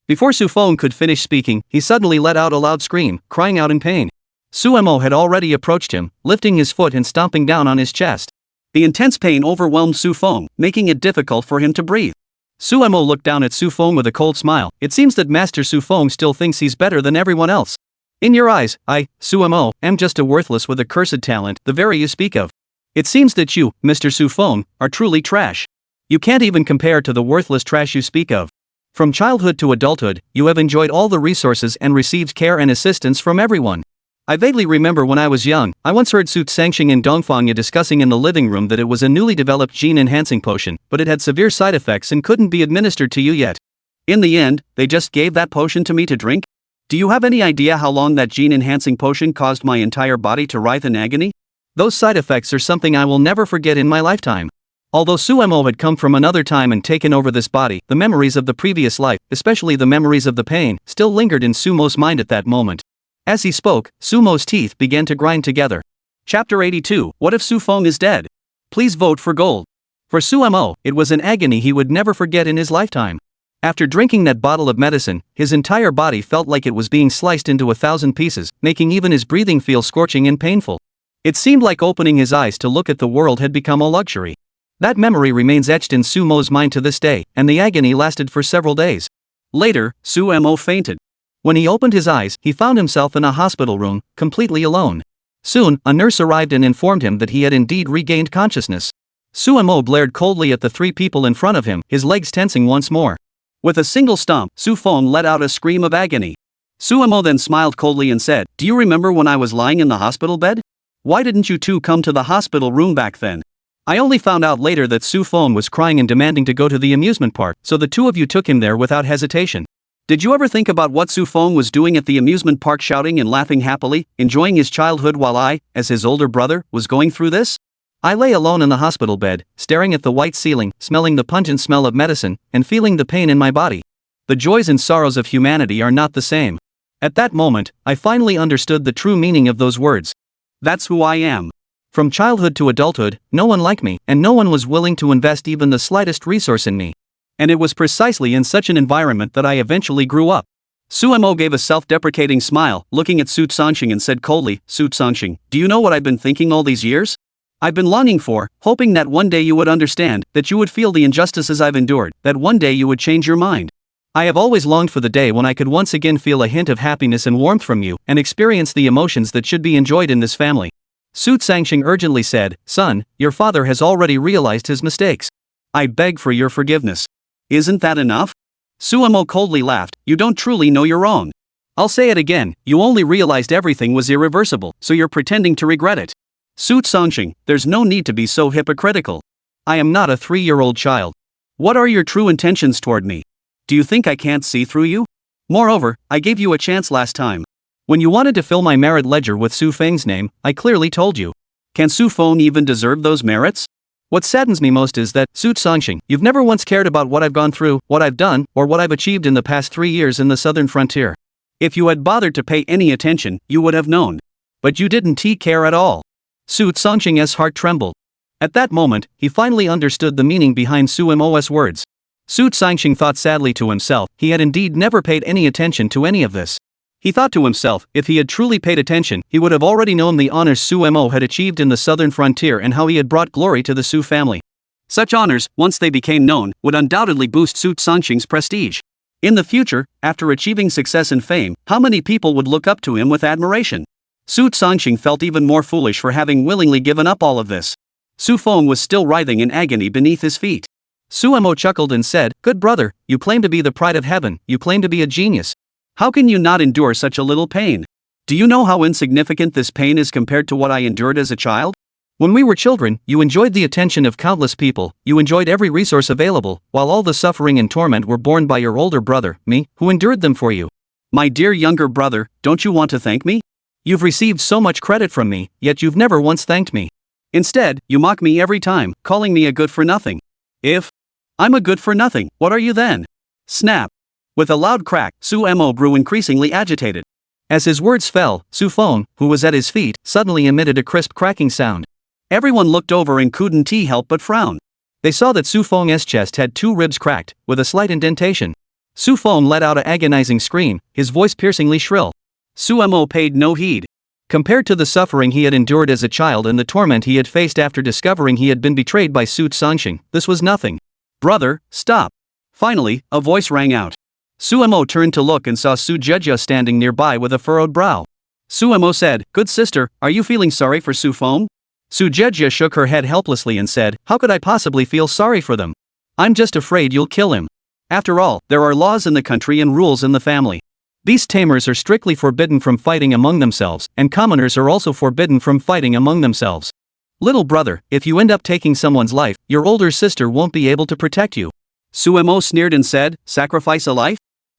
Before Xu Feng could finish speaking, he suddenly let out a loud scream, crying out in pain. Suemo had already approached him, lifting his foot and stomping down on his chest. The intense pain overwhelmed Xu Feng, making it difficult for him to breathe. Suemo looked down at Xu Feng with a cold smile. It seems that Master Xu Feng still thinks he's better than everyone else. In your eyes, I, Suemo, am just a worthless with a cursed talent, the very you speak of. It seems that you, Mr. Xu Feng, are truly trash. You can't even compare to the worthless trash you speak of. From childhood to adulthood, you have enjoyed all the resources and received care and assistance from everyone. I vaguely remember when I was young, I once heard Su Sangxing and Dongfang Ya discussing in the living room that it was a newly developed gene-enhancing potion, but it had severe side effects and couldn't be administered to you yet. In the end, they just gave that potion to me to drink? Do you have any idea how long that gene-enhancing potion caused my entire body to writhe in agony? Those side effects are something I will never forget in my lifetime. Although Suemo had come from another time and taken over this body, the memories of the previous life, especially the memories of the pain, still lingered in Sumo's mind at that moment. As he spoke, Sumo's teeth began to grind together. Chapter 82, What if Xu Feng is dead? Please vote for gold. For Suemo, it was an agony he would never forget in his lifetime. After drinking that bottle of medicine, his entire body felt like it was being sliced into 1,000 pieces, making even his breathing feel scorching and painful. It seemed like opening his eyes to look at the world had become a luxury. That memory remains etched in Sumo's mind to this day, and the agony lasted for several days. Later, Suemo fainted. When he opened his eyes, he found himself in a hospital room, completely alone. Soon, a nurse arrived and informed him that he had indeed regained consciousness. Suemo glared coldly at the three people in front of him, his legs tensing once more. With a single stomp, Xu Feng let out a scream of agony. Suemo then smiled coldly and said, Do you remember when I was lying in the hospital bed? Why didn't you two come to the hospital room back then? I only found out later that Xu Feng was crying and demanding to go to the amusement park, so the two of you took him there without hesitation. Did you ever think about what Xu Feng was doing at the amusement park, shouting and laughing happily, enjoying his childhood while I, as his older brother, was going through this? I lay alone in the hospital bed, staring at the white ceiling, smelling the pungent smell of medicine, and feeling the pain in my body. The joys and sorrows of humanity are not the same. At that moment, I finally understood the true meaning of those words. That's who I am. From childhood to adulthood, no one liked me, and no one was willing to invest even the slightest resource in me. And it was precisely in such an environment that I eventually grew up. Suemo gave a self-deprecating smile, looking at Su Sangxing and said coldly, Su Sangxing, do you know what I've been thinking all these years? I've been longing for, hoping that one day you would understand, that you would feel the injustices I've endured, that one day you would change your mind. I have always longed for the day when I could once again feel a hint of happiness and warmth from you, and experience the emotions that should be enjoyed in this family. Su Sangxing urgently said, Son, your father has already realized his mistakes. I beg for your forgiveness. Isn't that enough? Suemo coldly laughed, You don't truly know you're wrong. I'll say it again, you only realized everything was irreversible, so you're pretending to regret it. Su Sangxing, there's no need to be so hypocritical. I am not a 3-year-old child. What are your true intentions toward me? Do you think I can't see through you? Moreover, I gave you a chance last time. When you wanted to fill my merit ledger with Xu Feng's name, I clearly told you. Can Xu Feng even deserve those merits? What saddens me most is that, Su Sangxing, you've never once cared about what I've gone through, what I've done, or what I've achieved in the past 3 years in the southern frontier. If you had bothered to pay any attention, you would have known. But you didn't care at all. Su Songqing's heart trembled. At that moment, he finally understood the meaning behind Su Mo's words. Su Songqing thought sadly to himself, he had indeed never paid any attention to any of this. He thought to himself, if he had truly paid attention, he would have already known the honors Su Mo had achieved in the southern frontier and how he had brought glory to the Su family. Such honors, once they became known, would undoubtedly boost Su Songqing's prestige. In the future, after achieving success and fame, how many people would look up to him with admiration? Su Songqing felt even more foolish for having willingly given up all of this. Su Feng was still writhing in agony beneath his feet. Su Mo chuckled and said, "Good brother, you claim to be the pride of heaven, you claim to be a genius. How can you not endure such a little pain? Do you know how insignificant this pain is compared to what I endured as a child? When we were children, you enjoyed the attention of countless people, you enjoyed every resource available, while all the suffering and torment were borne by your older brother, me, who endured them for you. My dear younger brother, don't you want to thank me? You've received so much credit from me, yet you've never once thanked me. Instead, you mock me every time, calling me a good-for-nothing. If I'm a good-for-nothing, what are you then?" Snap. With a loud crack, Su Mo grew increasingly agitated. As his words fell, Su Feng, who was at his feet, suddenly emitted a crisp cracking sound. Everyone looked over and couldn't help but frown. They saw that Su Feng's chest had 2 ribs cracked, with a slight indentation. Su Feng let out an agonizing scream, his voice piercingly shrill. Su Mo paid no heed. Compared to the suffering he had endured as a child and the torment he had faced after discovering he had been betrayed by Su Songqing, this was nothing. "Brother, stop." Finally, a voice rang out. Su Mo turned to look and saw Su Jia standing nearby with a furrowed brow. Su Mo said, "Good sister, are you feeling sorry for Su Feng?" Su Jia shook her head helplessly and said, "How could I possibly feel sorry for them? I'm just afraid you'll kill him. After all, there are laws in the country and rules in the family. Beast tamers are strictly forbidden from fighting among themselves, and commoners are also forbidden from fighting among themselves. Little brother, if you end up taking someone's life, your older sister won't be able to protect you." Su Mo sneered and said, "Sacrifice a life?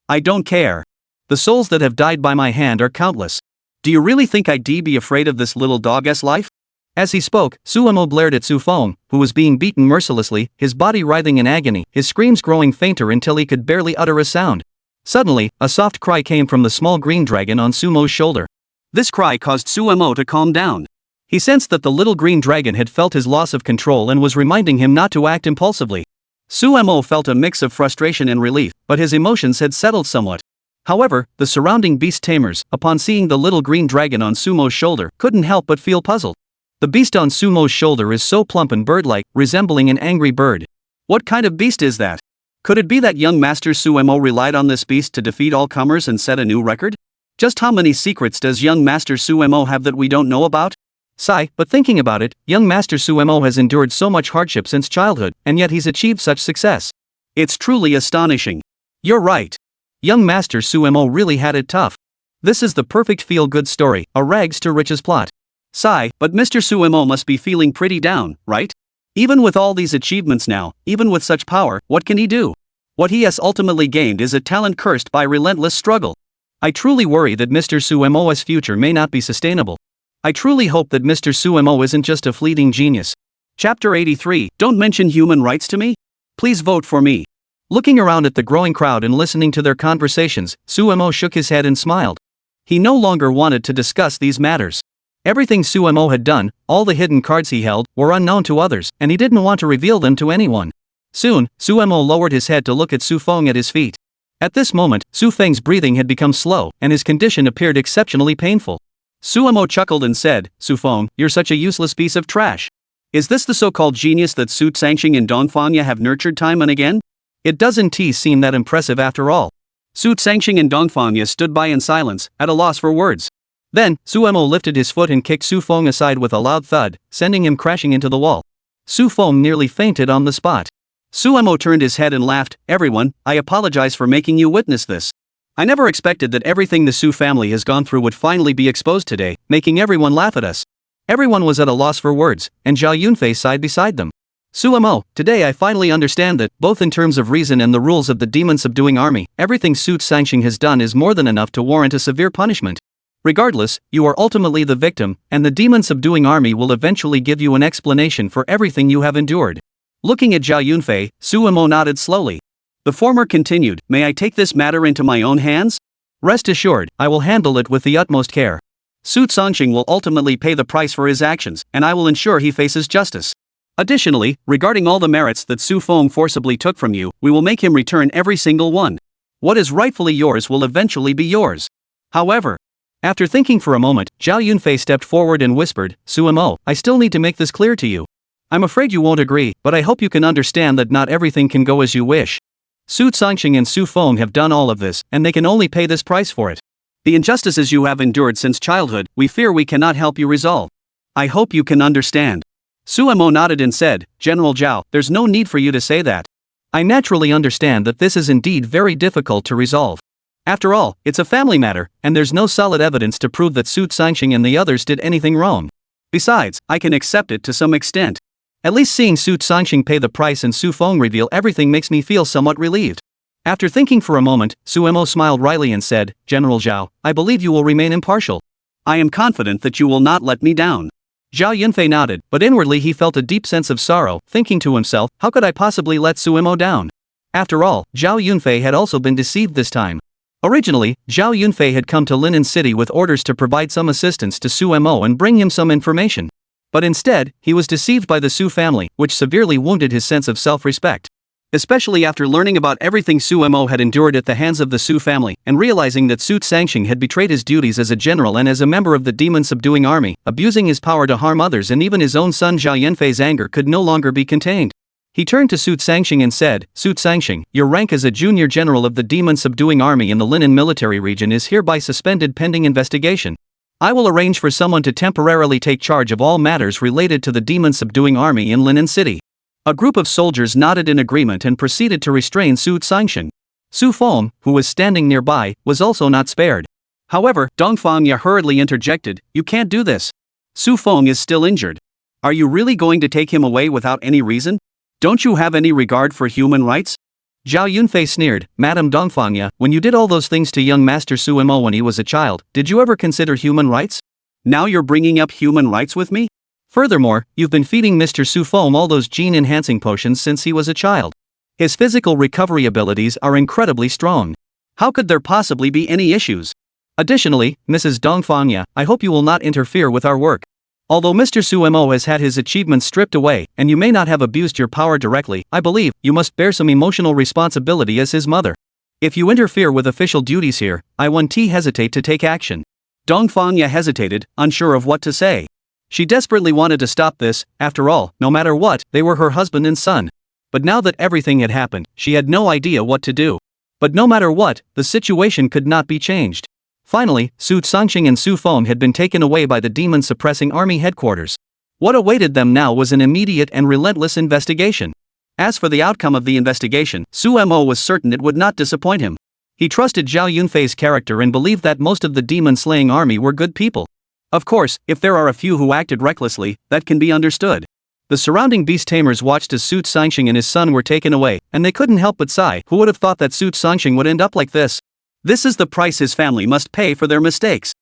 I don't care. The souls that have died by my hand are countless. Do you really think I'd be afraid of this little dog's life?" As he spoke, Su Mo glared at Su Feng, who was being beaten mercilessly, his body writhing in agony, his screams growing fainter until he could barely utter a sound. Suddenly, a soft cry came from the small green dragon on Su Mo's shoulder. This cry caused Su Mo to calm down. He sensed that the little green dragon had felt his loss of control and was reminding him not to act impulsively. Su Mo felt a mix of frustration and relief, but his emotions had settled somewhat. However, the surrounding beast tamers, upon seeing the little green dragon on Su Mo's shoulder, couldn't help but feel puzzled. The beast on Su Mo's shoulder is so plump and bird-like, resembling an angry bird. What kind of beast is that? Could it be that young Master Su Mo relied on this beast to defeat all comers and set a new record? Just how many secrets does young Master Su Mo have that we don't know about? Sigh, but thinking about it, young Master Su Mo has endured so much hardship since childhood, and yet he's achieved such success. It's truly astonishing. You're right. Young Master Su Mo really had it tough. This is the perfect feel-good story, a rags-to-riches plot. Sigh, but Mr. Su Mo must be feeling pretty down, right? Even with all these achievements now, even with such power, what can he do? What he has ultimately gained is a talent cursed by relentless struggle. I truly worry that Mr. Su Mo's future may not be sustainable. I truly hope that Mr. Su Mo isn't just a fleeting genius. Chapter 83, Don't mention human rights to me? Please vote for me. Looking around at the growing crowd and listening to their conversations, Su Mo shook his head and smiled. He no longer wanted to discuss these matters. Everything Su Mo had done, all the hidden cards he held, were unknown to others, and he didn't want to reveal them to anyone. Soon, Su Mo lowered his head to look at Su Feng at his feet. At this moment, Su Feng's breathing had become slow, and his condition appeared exceptionally painful. Su Mo chuckled and said, "Su Feng, you're such a useless piece of trash. Is this the so-called genius that Su Songqing and Dongfang have nurtured time and again? It doesn't seem that impressive after all." Su Songqing and Dongfang stood by in silence, at a loss for words. Then, Su Mo lifted his foot and kicked Su Feng aside with a loud thud, sending him crashing into the wall. Su Feng nearly fainted on the spot. Su Mo turned his head and laughed, "Everyone, I apologize for making you witness this. I never expected that everything the Su family has gone through would finally be exposed today, making everyone laugh at us." Everyone was at a loss for words, and Zhao Yunfei sighed beside them. "Su Mo, today I finally understand that, both in terms of reason and the rules of the demon-subduing army, everything Su Songqing has done is more than enough to warrant a severe punishment. Regardless, you are ultimately the victim, and the demon-subduing army will eventually give you an explanation for everything you have endured." Looking at Zhao Yunfei, Su Mo nodded slowly. The former continued, "May I take this matter into my own hands? Rest assured, I will handle it with the utmost care." Su Songqing will ultimately pay the price for his actions, and I will ensure he faces justice. Additionally, regarding all the merits that Xu Feng forcibly took from you, we will make him return every single one. What is rightfully yours will eventually be yours. However, after thinking for a moment, Zhao Yunfei stepped forward and whispered, Sumo, I still need to make this clear to you. I'm afraid you won't agree, but I hope you can understand that not everything can go as you wish. Su Songqing and Xu Feng have done all of this, and they can only pay this price for it. The injustices you have endured since childhood, we fear we cannot help you resolve. I hope you can understand. Sumo nodded and said, General Zhao, there's no need for you to say that. I naturally understand that this is indeed very difficult to resolve. After all, it's a family matter, and there's no solid evidence to prove that Su Songqing and the others did anything wrong. Besides, I can accept it to some extent. At least seeing Su Songqing pay the price and Xu Feng reveal everything makes me feel somewhat relieved. After thinking for a moment, Sumo smiled wryly and said, General Zhao, I believe you will remain impartial. I am confident that you will not let me down. Zhao Yunfei nodded, but inwardly he felt a deep sense of sorrow, thinking to himself, how could I possibly let Sumo down? After all, Zhao Yunfei had also been deceived this time. Originally, Zhao Yunfei had come to Linen City with orders to provide some assistance to Sumo and bring him some information. But instead, he was deceived by the Su family, which severely wounded his sense of self-respect. Especially after learning about everything Sumo had endured at the hands of the Su family, and realizing that Su Songqing had betrayed his duties as a general and as a member of the demon-subduing army, abusing his power to harm others, and even his own son Zhao Yunfei's anger could no longer be contained. He turned to Su Songqing and said, Su Songqing, your rank as a junior general of the demon-subduing army in the Linen military region is hereby suspended pending investigation. I will arrange for someone to temporarily take charge of all matters related to the demon-subduing army in Linen City. A group of soldiers nodded in agreement and proceeded to restrain Su Songqing. Xu Feng, who was standing nearby, was also not spared. However, Dongfang Ya hurriedly interjected, you can't do this. Xu Feng is still injured. Are you really going to take him away without any reason? Don't you have any regard for human rights? Zhao Yunfei sneered, Madam Dongfang Ya, when you did all those things to young Master Sumo when he was a child, did you ever consider human rights? Now you're bringing up human rights with me? Furthermore, you've been feeding Mr. Xu Feng all those gene-enhancing potions since he was a child. His physical recovery abilities are incredibly strong. How could there possibly be any issues? Additionally, Mrs. Dongfang Ya, I hope you will not interfere with our work. Although Mr. Sumo has had his achievements stripped away, and you may not have abused your power directly, I believe you must bear some emotional responsibility as his mother. If you interfere with official duties here, I won't hesitate to take action. Dongfang Ya hesitated, unsure of what to say. She desperately wanted to stop this, after all, no matter what, they were her husband and son. But now that everything had happened, she had no idea what to do. But no matter what, the situation could not be changed. Finally, Su Songqing and Xu Feng had been taken away by the demon-suppressing army headquarters. What awaited them now was an immediate and relentless investigation. As for the outcome of the investigation, Sumo was certain it would not disappoint him. He trusted Zhao Yunfei's character and believed that most of the demon-slaying army were good people. Of course, if there are a few who acted recklessly, that can be understood. The surrounding beast tamers watched as Su Songqing and his son were taken away, and they couldn't help but sigh. Who would have thought that Su Songqing would end up like this? This is the price his family must pay for their mistakes.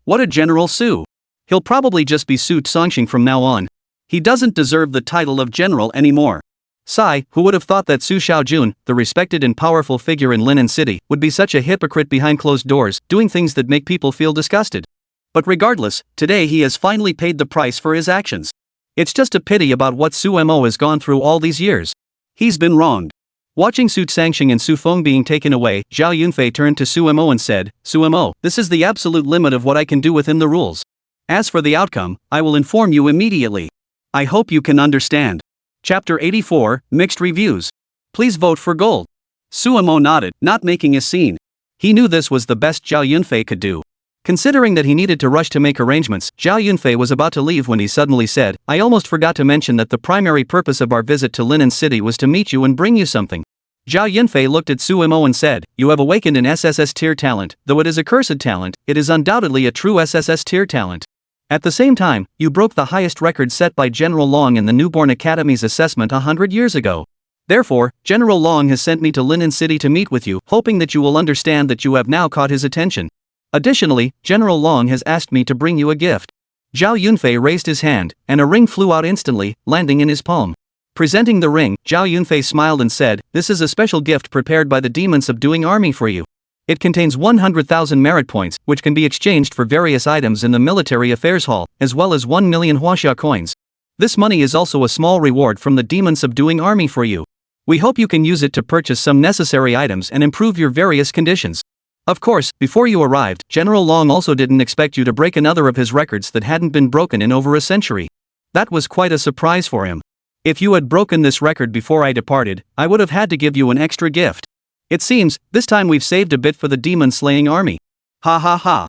What a General Su. He'll probably just be Su Songqing from now on. He doesn't deserve the title of general anymore. Sigh, who would have thought that Su Xiaojun, the respected and powerful figure in Linen City, would be such a hypocrite behind closed doors, doing things that make people feel disgusted. But regardless, today he has finally paid the price for his actions. It's just a pity about what Sumo has gone through all these years. He's been wronged. Watching Su Songqing and Xu Feng being taken away, Zhao Yunfei turned to Sumo and said, Sumo, this is the absolute limit of what I can do within the rules. As for the outcome, I will inform you immediately. I hope you can understand. Chapter 84, Mixed Reviews. Please vote for gold. Sumo nodded, not making a scene. He knew this was the best Zhao Yunfei could do. Considering that he needed to rush to make arrangements, Zhao Yunfei was about to leave when he suddenly said, I almost forgot to mention that the primary purpose of our visit to Linen City was to meet you and bring you something. Zhao Yunfei looked at Sumo and said, you have awakened an SSS-tier talent, though it is a cursed talent, it is undoubtedly a true SSS-tier talent. At the same time, you broke the highest record set by General Long in the Newborn Academy's assessment 100 years ago. Therefore, General Long has sent me to Linen City to meet with you, hoping that you will understand that you have now caught his attention. Additionally, General Long has asked me to bring you a gift. Zhao Yunfei raised his hand, and a ring flew out instantly, landing in his palm. Presenting the ring, Zhao Yunfei smiled and said, this is a special gift prepared by the demon-subduing army for you. It contains 100,000 merit points, which can be exchanged for various items in the military affairs hall, as well as 1 million huaxia coins. This money is also a small reward from the demon subduing army for you. We hope you can use it to purchase some necessary items and improve your various conditions. Of course, before you arrived, General Long also didn't expect you to break another of his records that hadn't been broken in over a century. That was quite a surprise for him. If you had broken this record before I departed, I would have had to give you an extra gift. It seems, this time we've saved a bit for the demon-slaying army. Ha ha ha.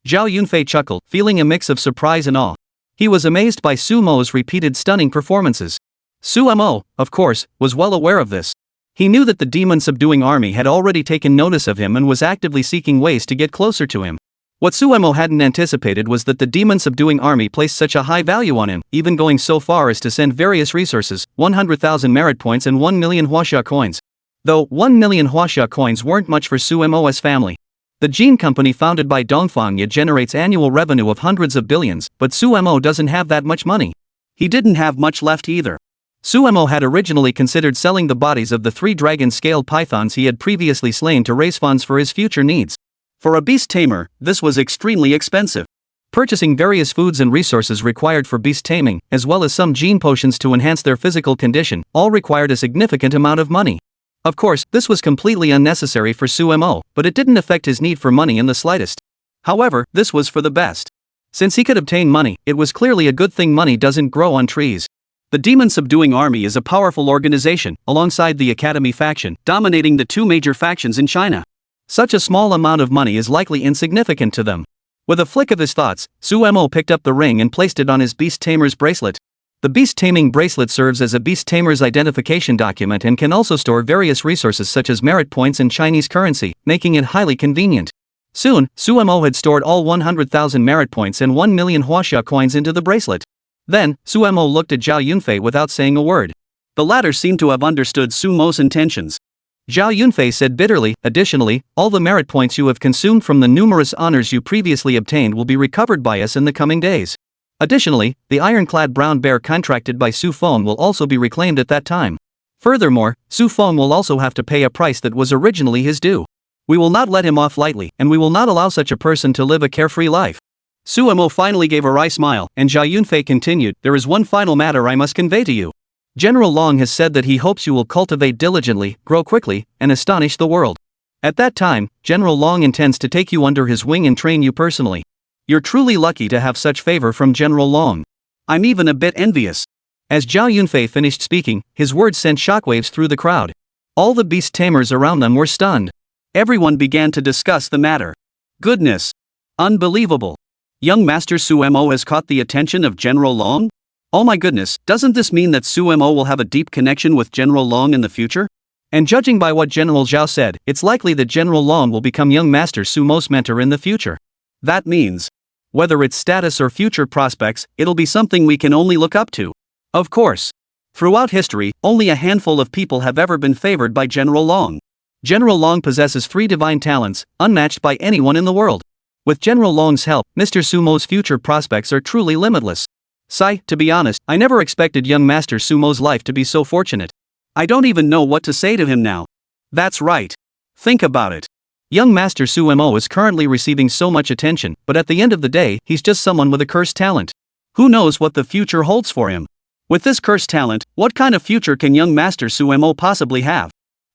Zhao Yunfei chuckled, feeling a mix of surprise and awe. He was amazed by Su Mo's repeated stunning performances. Su Mo, of course, was well aware of this. He knew that the demon-subduing army had already taken notice of him and was actively seeking ways to get closer to him. What Su Mo hadn't anticipated was that the demon-subduing army placed such a high value on him, even going so far as to send various resources, 100,000 merit points and 1 million huaxia coins. Though 1 million huaxia coins weren't much for Su Mo's family. The gene company founded by Dongfang Ya generates annual revenue of hundreds of billions, but Su Mo doesn't have that much money. He didn't have much left either. Su Mo had originally considered selling the bodies of the 3 dragon-scaled pythons he had previously slain to raise funds for his future needs. For a beast tamer, this was extremely expensive. Purchasing various foods and resources required for beast taming, as well as some gene potions to enhance their physical condition, all required a significant amount of money. Of course, this was completely unnecessary for Su Mo, but it didn't affect his need for money in the slightest. However, this was for the best. Since he could obtain money, it was clearly a good thing money doesn't grow on trees. The demon-subduing army is a powerful organization, alongside the Academy faction, dominating the 2 major factions in China. Such a small amount of money is likely insignificant to them. With a flick of his thoughts, Su Mo picked up the ring and placed it on his beast tamer's bracelet. The beast taming bracelet serves as a beast tamer's identification document and can also store various resources such as merit points and Chinese currency, making it highly convenient. Soon, Su Mo had stored all 100,000 merit points and 1 million huaxia coins into the bracelet. Then, Su Mo looked at Zhao Yunfei without saying a word. The latter seemed to have understood Su Mo's intentions. Zhao Yunfei said bitterly, additionally, all the merit points you have consumed from the numerous honors you previously obtained will be recovered by us in the coming days. Additionally, the ironclad brown bear contracted by Xu Feng will also be reclaimed at that time. Furthermore, Xu Feng will also have to pay a price that was originally his due. We will not let him off lightly, and we will not allow such a person to live a carefree life. Su Mo finally gave a wry smile, and Zhao Yunfei continued, there is one final matter I must convey to you. General Long has said that he hopes you will cultivate diligently, grow quickly, and astonish the world. At that time, General Long intends to take you under his wing and train you personally. You're truly lucky to have such favor from General Long. I'm even a bit envious. As Zhao Yunfei finished speaking, his words sent shockwaves through the crowd. All the beast tamers around them were stunned. Everyone began to discuss the matter. Goodness! Unbelievable! Young Master Su Mo has caught the attention of General Long? Oh my goodness, doesn't this mean that Su Mo will have a deep connection with General Long in the future? And judging by what General Zhao said, it's likely that General Long will become young Master Su Mo's mentor in the future. That means, whether it's status or future prospects, it'll be something we can only look up to. Of course. Throughout history, only a handful of people have ever been favored by General Long. General Long possesses 3 divine talents, unmatched by anyone in the world. With General Long's help, Mr. Su Mo's future prospects are truly limitless. To be honest, I never expected young Master Su Mo's life to be so fortunate. I don't even know what to say to him now. That's right. Think about it. Young Master Su Mo is currently receiving so much attention, but at the end of the day, he's just someone with a cursed talent. Who knows what the future holds for him? With this cursed talent, what kind of future can young Master Su Mo possibly have?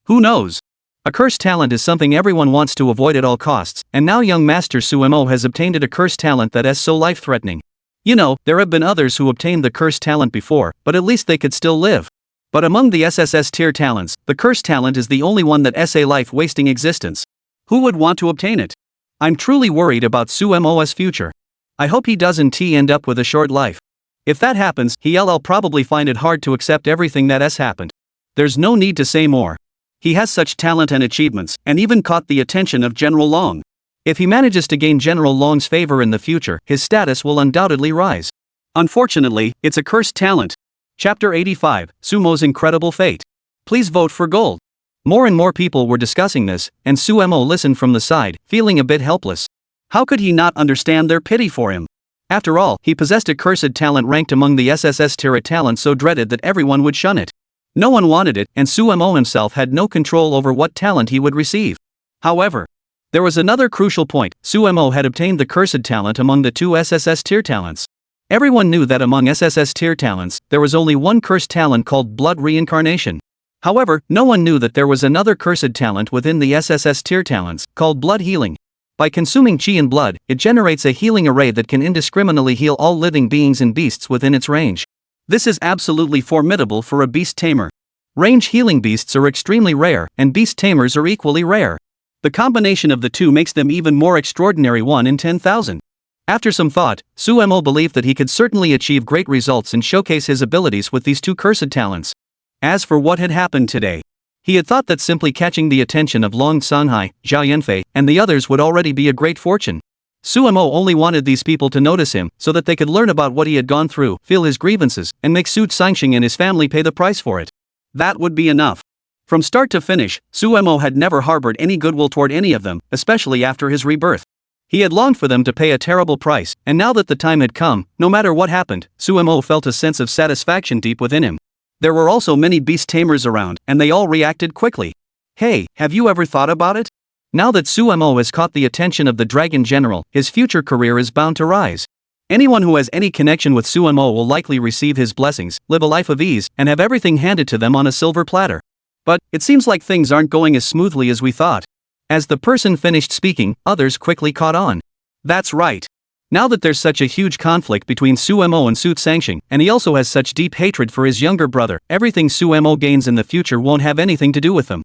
Who knows? A cursed talent is something everyone wants to avoid at all costs, and now young Master Su Mo has obtained a cursed talent that is so life-threatening. You know, there have been others who obtained the cursed talent before, but at least they could still live. But among the SSS-tier talents, the cursed talent is the only one that has a life-wasting existence. Who would want to obtain it? I'm truly worried about Su Mo's future. I hope he doesn't end up with a short life. If that happens, he'll probably find it hard to accept everything that has happened. There's no need to say more. He has such talent and achievements, and even caught the attention of General Long. If he manages to gain General Long's favor in the future, his status will undoubtedly rise. Unfortunately, it's a cursed talent. Chapter 85, Su Mo's Incredible Fate. Please vote for gold. More and more people were discussing this, and Su Mo listened from the side, feeling a bit helpless. How could he not understand their pity for him? After all, he possessed a cursed talent ranked among the SSS-tier, a talent so dreaded that everyone would shun it. No one wanted it, and Su Mo himself had no control over what talent he would receive. However, There was another crucial point: Sumo had obtained the cursed talent among the 2 SSS-tier talents. Everyone knew that among SSS-tier talents, there was only one cursed talent called Blood Reincarnation. However, no one knew that there was another cursed talent within the SSS-tier talents, called Blood Healing. By consuming chi and blood, it generates a healing array that can indiscriminately heal all living beings and beasts within its range. This is absolutely formidable for a beast tamer. Range healing beasts are extremely rare, and beast tamers are equally rare. The combination of the two makes them even more extraordinary, 1 in 10,000. After some thought, Sumo believed that he could certainly achieve great results and showcase his abilities with these 2 cursed talents. As for what had happened today, he had thought that simply catching the attention of Long Sanhai, Zhao Yanfei, and the others would already be a great fortune. Sumo only wanted these people to notice him so that they could learn about what he had gone through, feel his grievances, and make Su Sanxing and his family pay the price for it. That would be enough. From start to finish, Sumo had never harbored any goodwill toward any of them, especially after his rebirth. He had longed for them to pay a terrible price, and now that the time had come, no matter what happened, Sumo felt a sense of satisfaction deep within him. There were also many beast tamers around, and they all reacted quickly. Hey, have you ever thought about it? Now that Sumo has caught the attention of the Dragon General, his future career is bound to rise. Anyone who has any connection with Sumo will likely receive his blessings, live a life of ease, and have everything handed to them on a silver platter. But it seems like things aren't going as smoothly as we thought. As the person finished speaking, others quickly caught on. That's right. Now that there's such a huge conflict between Sumo and Su Sanxing, and he also has such deep hatred for his younger brother, everything Sumo gains in the future won't have anything to do with him.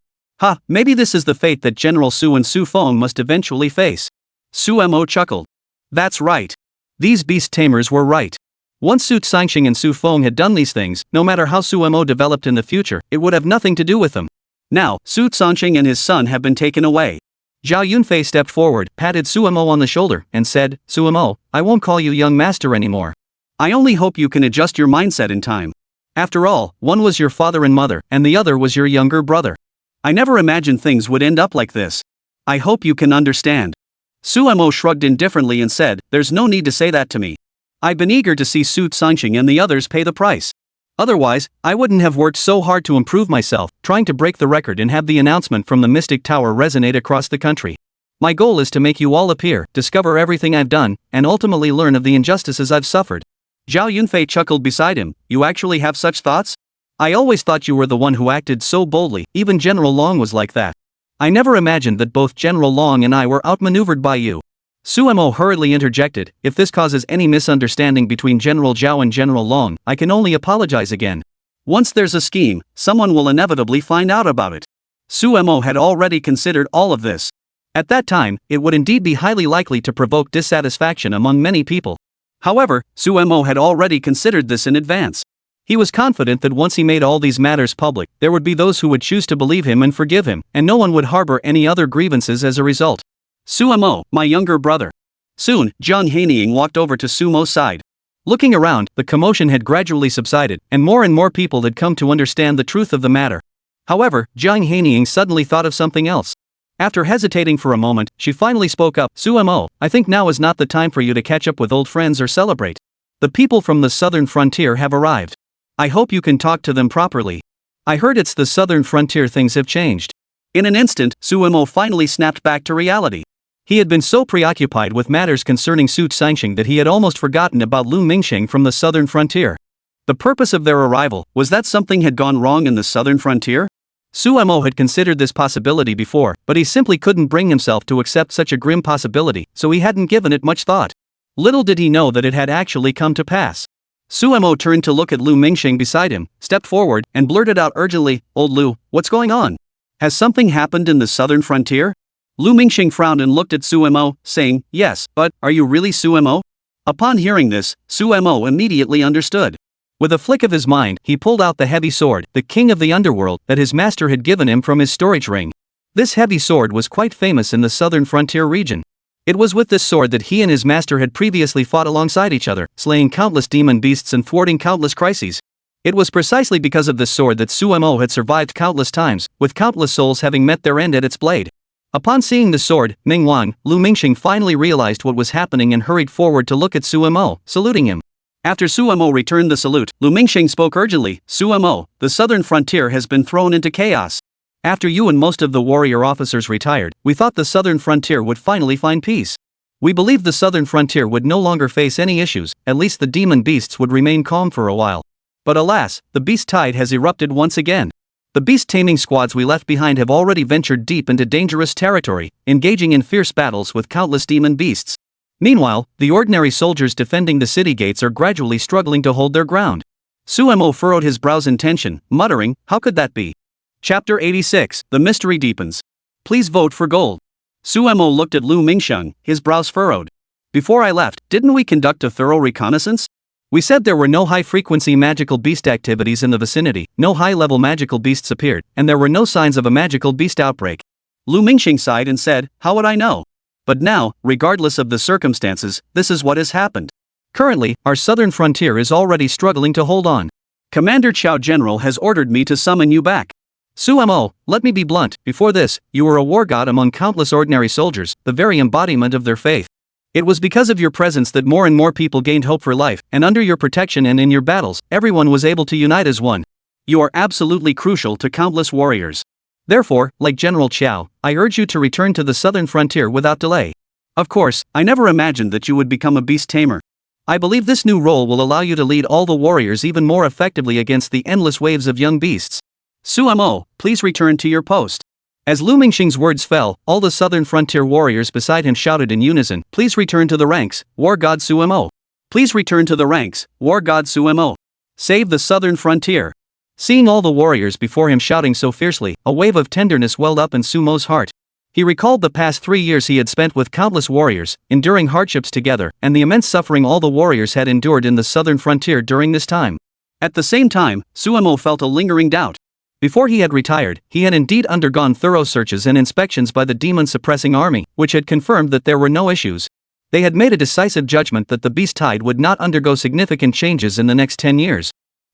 Maybe this is the fate that General Su and Su Feng must eventually face. Sumo chuckled. That's right. These beast tamers were right. Once Su Sanxing and Su Feng had done these things, no matter how Sumo developed in the future, it would have nothing to do with them. Now, Su Sanxing and his son have been taken away. Zhao Yunfei stepped forward, patted Sumo on the shoulder, and said, Sumo, I won't call you young master anymore. I only hope you can adjust your mindset in time. After all, one was your father and mother, and the other was your younger brother. I never imagined things would end up like this. I hope you can understand. Sumo shrugged indifferently and said, there's no need to say that to me. I've been eager to see Su Sanxing and the others pay the price. Otherwise, I wouldn't have worked so hard to improve myself, trying to break the record and have the announcement from the Mystic Tower resonate across the country. My goal is to make you all appear, discover everything I've done, and ultimately learn of the injustices I've suffered. Zhao Yunfei chuckled beside him. You actually have such thoughts? I always thought you were the one who acted so boldly, even General Long was like that. I never imagined that both General Long and I were outmaneuvered by you. Sumo hurriedly interjected, if this causes any misunderstanding between General Zhao and General Long, I can only apologize again. Once there's a scheme, someone will inevitably find out about it. Sumo had already considered all of this. At that time, it would indeed be highly likely to provoke dissatisfaction among many people. However, Sumo had already considered this in advance. He was confident that once he made all these matters public, there would be those who would choose to believe him and forgive him, and no one would harbor any other grievances as a result. Sumo, my younger brother. Soon, Jiang Hanying walked over to Sumo's side. Looking around, the commotion had gradually subsided, and more people had come to understand the truth of the matter. However, Jiang Hanying suddenly thought of something else. After hesitating for a moment, she finally spoke up, Sumo, I think now is not the time for you to catch up with old friends or celebrate. The people from the southern frontier have arrived. I hope you can talk to them properly. I heard it's the southern frontier things have changed. In an instant, Sumo finally snapped back to reality. He had been so preoccupied with matters concerning Su Sanxing that he had almost forgotten about Lu Mingxing from the southern frontier. The purpose of their arrival was that something had gone wrong in the southern frontier? Sumo had considered this possibility before, but he simply couldn't bring himself to accept such a grim possibility, so he hadn't given it much thought. Little did he know that it had actually come to pass. Sumo turned to look at Lu Mingxing beside him, stepped forward, and blurted out urgently, Old Lu, what's going on? Has something happened in the southern frontier? Lu Mingxing frowned and looked at Sumo, saying, yes, but, are you really Sumo? Upon hearing this, Sumo immediately understood. With a flick of his mind, he pulled out the heavy sword, the king of the underworld, that his master had given him from his storage ring. This heavy sword was quite famous in the southern frontier region. It was with this sword that he and his master had previously fought alongside each other, slaying countless demon beasts and thwarting countless crises. It was precisely because of this sword that Sumo had survived countless times, with countless souls having met their end at its blade. Upon seeing the sword, Ming Wang, Lu Mingxing finally realized what was happening and hurried forward to look at Sumo, saluting him. After Sumo returned the salute, Lu Mingxing spoke urgently, Sumo, the southern frontier has been thrown into chaos. After you and most of the warrior officers retired, we thought the southern frontier would finally find peace. We believed the southern frontier would no longer face any issues, at least the demon beasts would remain calm for a while. But alas, the beast tide has erupted once again. The beast taming squads we left behind have already ventured deep into dangerous territory, engaging in fierce battles with countless demon beasts. Meanwhile, the ordinary soldiers defending the city gates are gradually struggling to hold their ground. Suemo furrowed his brows in tension, muttering, "How could that be?" Chapter 86, The Mystery Deepens. Please vote for gold. Suemo looked at Lu Mingsheng, his brows furrowed. Before I left, didn't we conduct a thorough reconnaissance? We said there were no high-frequency magical beast activities in the vicinity, no high-level magical beasts appeared, and there were no signs of a magical beast outbreak. Lu Mingsheng sighed and said, "How would I know? But now, regardless of the circumstances, this is what has happened. Currently, our southern frontier is already struggling to hold on. Commander Chao General has ordered me to summon you back. Suemo, let me be blunt, before this, you were a war god among countless ordinary soldiers, the very embodiment of their faith. It was because of your presence that more and more people gained hope for life, and under your protection and in your battles, everyone was able to unite as one. You are absolutely crucial to countless warriors. Therefore, like General Chao, I urge you to return to the southern frontier without delay. Of course, I never imagined that you would become a beast tamer. I believe this new role will allow you to lead all the warriors even more effectively against the endless waves of young beasts. Suemo, please return to your post." As Lu Mingsheng's words fell, all the southern frontier warriors beside him shouted in unison, "Please return to the ranks, War God Suemo. Please return to the ranks, War God Suemo. Save the southern frontier." Seeing all the warriors before him shouting so fiercely, a wave of tenderness welled up in Sumo's heart. He recalled the past 3 years he had spent with countless warriors, enduring hardships together, and the immense suffering all the warriors had endured in the southern frontier during this time. At the same time, Suemo felt a lingering doubt. Before he had retired, he had indeed undergone thorough searches and inspections by the demon-suppressing army, which had confirmed that there were no issues. They had made a decisive judgment that the beast tide would not undergo significant changes in the next 10 years.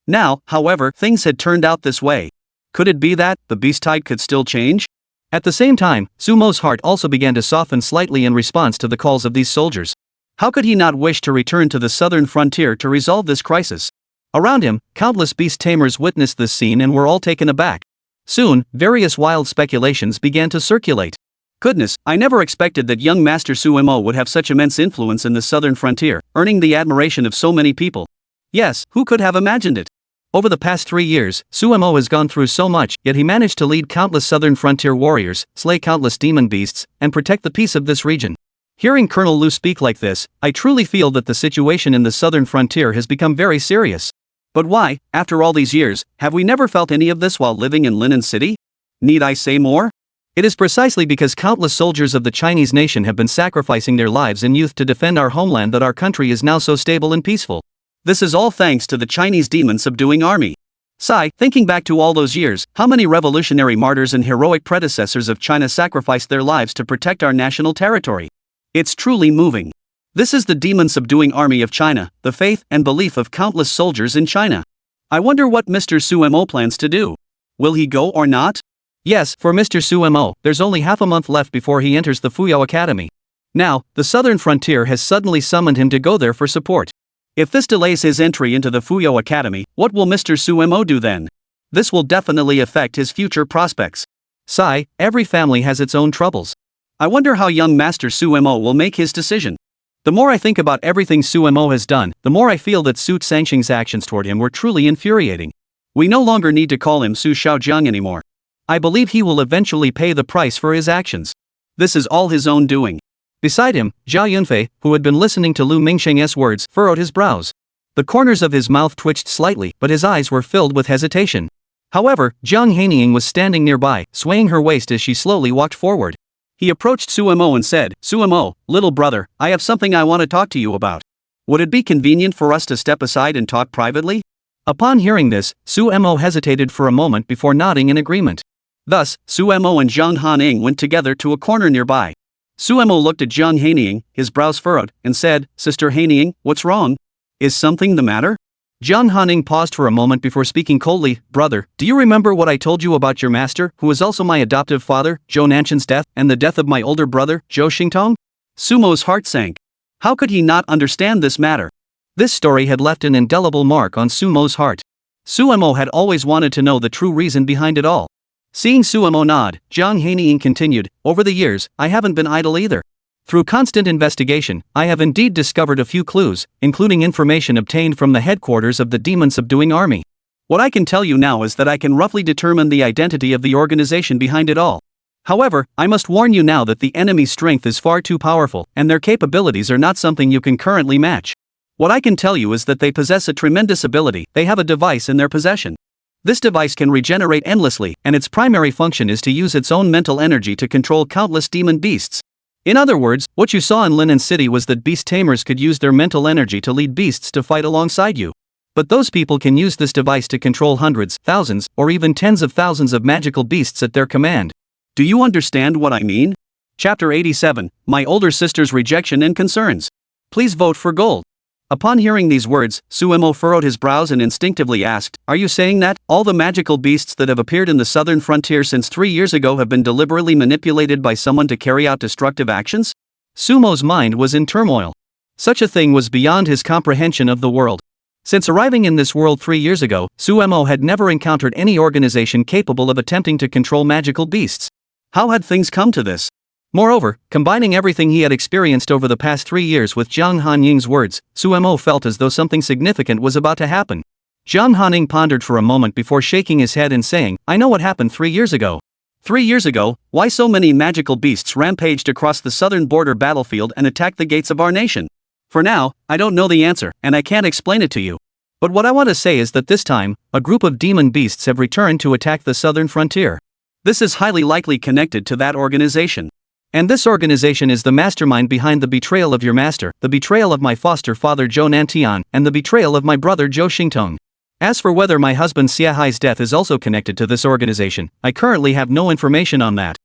Now, however, things had turned out this way. Could it be that the beast tide could still change? At the same time, Sumo's heart also began to soften slightly in response to the calls of these soldiers. How could he not wish to return to the southern frontier to resolve this crisis? Around him, countless beast tamers witnessed this scene and were all taken aback. Soon, various wild speculations began to circulate. Goodness, I never expected that young Master Suemo would have such immense influence in the southern frontier, earning the admiration of so many people. Yes, who could have imagined it? Over the past 3 years, Suemo has gone through so much, yet he managed to lead countless southern frontier warriors, slay countless demon beasts, and protect the peace of this region. Hearing Colonel Lu speak like this, I truly feel that the situation in the southern frontier has become very serious. But why, after all these years, have we never felt any of this while living in Linen City? Need I say more? It is precisely because countless soldiers of the Chinese nation have been sacrificing their lives in youth to defend our homeland that our country is now so stable and peaceful. This is all thanks to the Chinese demon-subduing army. Sigh, thinking back to all those years, how many revolutionary martyrs and heroic predecessors of China sacrificed their lives to protect our national territory. It's truly moving. This is the demon-subduing army of China, the faith and belief of countless soldiers in China. I wonder what Mr. Suemo plans to do. Will he go or not? Yes, for Mr. Suemo, there's only half a month left before he enters the Fuyao Academy. Now, the southern frontier has suddenly summoned him to go there for support. If this delays his entry into the Fuyao Academy, what will Mr. Suemo do then? This will definitely affect his future prospects. Sigh, every family has its own troubles. I wonder how young Master Suemo will make his decision. The more I think about everything Suemo has done, the more I feel that Su Sangxing's actions toward him were truly infuriating. We no longer need to call him Su Shaojiang anymore. I believe he will eventually pay the price for his actions. This is all his own doing. Beside him, Lin Fe, who had been listening to Lu Mingsheng's words, furrowed his brows. The corners of his mouth twitched slightly, but his eyes were filled with hesitation. However, Jiang Hanying was standing nearby, swaying her waist as she slowly walked forward. He approached Suemo and said, "Suemo, little brother, I have something I want to talk to you about. Would it be convenient for us to step aside and talk privately?" Upon hearing this, Suemo hesitated for a moment before nodding in agreement. Thus, Suemo and Jiang Hanying went together to a corner nearby. Suemo looked at Jiang Hanying, his brows furrowed, and said, "Sister Hanying, what's wrong? Is something the matter?" Jiang Hanying paused for a moment before speaking coldly, "Brother, do you remember what I told you about your master, who is also my adoptive father, Zhou Nanshan's death, and the death of my older brother, Zhou Xingtong?" Sumo's heart sank. How could he not understand this matter? This story had left an indelible mark on Sumo's heart. Suemo had always wanted to know the true reason behind it all. Seeing Suemo nod, Jiang Hanying continued, over the years, I haven't been idle either. Through constant investigation, I have indeed discovered a few clues, including information obtained from the headquarters of the demon-subduing army. What I can tell you now is that I can roughly determine the identity of the organization behind it all. However, I must warn you now that the enemy's strength is far too powerful, and their capabilities are not something you can currently match. What I can tell you is that they possess a tremendous ability. They have a device in their possession. This device can regenerate endlessly, and its primary function is to use its own mental energy to control countless demon beasts. In other words, what you saw in Linen City was that beast tamers could use their mental energy to lead beasts to fight alongside you. But those people can use this device to control hundreds, thousands, or even tens of thousands of magical beasts at their command. Do you understand what I mean? Chapter 87, My Older Sister's Rejection and Concerns. Please vote for gold. Upon hearing these words, Suemo furrowed his brows and instinctively asked, Are you saying that all the magical beasts that have appeared in the southern frontier since 3 years ago have been deliberately manipulated by someone to carry out destructive actions? Sumo's mind was in turmoil. Such a thing was beyond his comprehension of the world. Since arriving in this world 3 years ago, Suemo had never encountered any organization capable of attempting to control magical beasts. How had things come to this? Moreover, combining everything he had experienced over the past 3 years with Jiang Hanying's words, Suemo felt as though something significant was about to happen. Jiang Hanying pondered for a moment before shaking his head and saying, I know what happened 3 years ago. 3 years ago, why so many magical beasts rampaged across the southern border battlefield and attacked the gates of our nation? For now, I don't know the answer, and I can't explain it to you. But what I want to say is that this time, a group of demon beasts have returned to attack the southern frontier. This is highly likely connected to that organization. And this organization is the mastermind behind the betrayal of your master, the betrayal of my foster father Zhou Nantian, and the betrayal of my brother Zhou Xingtong. As for whether my husband Xiahai's death is also connected to this organization, I currently have no information on that.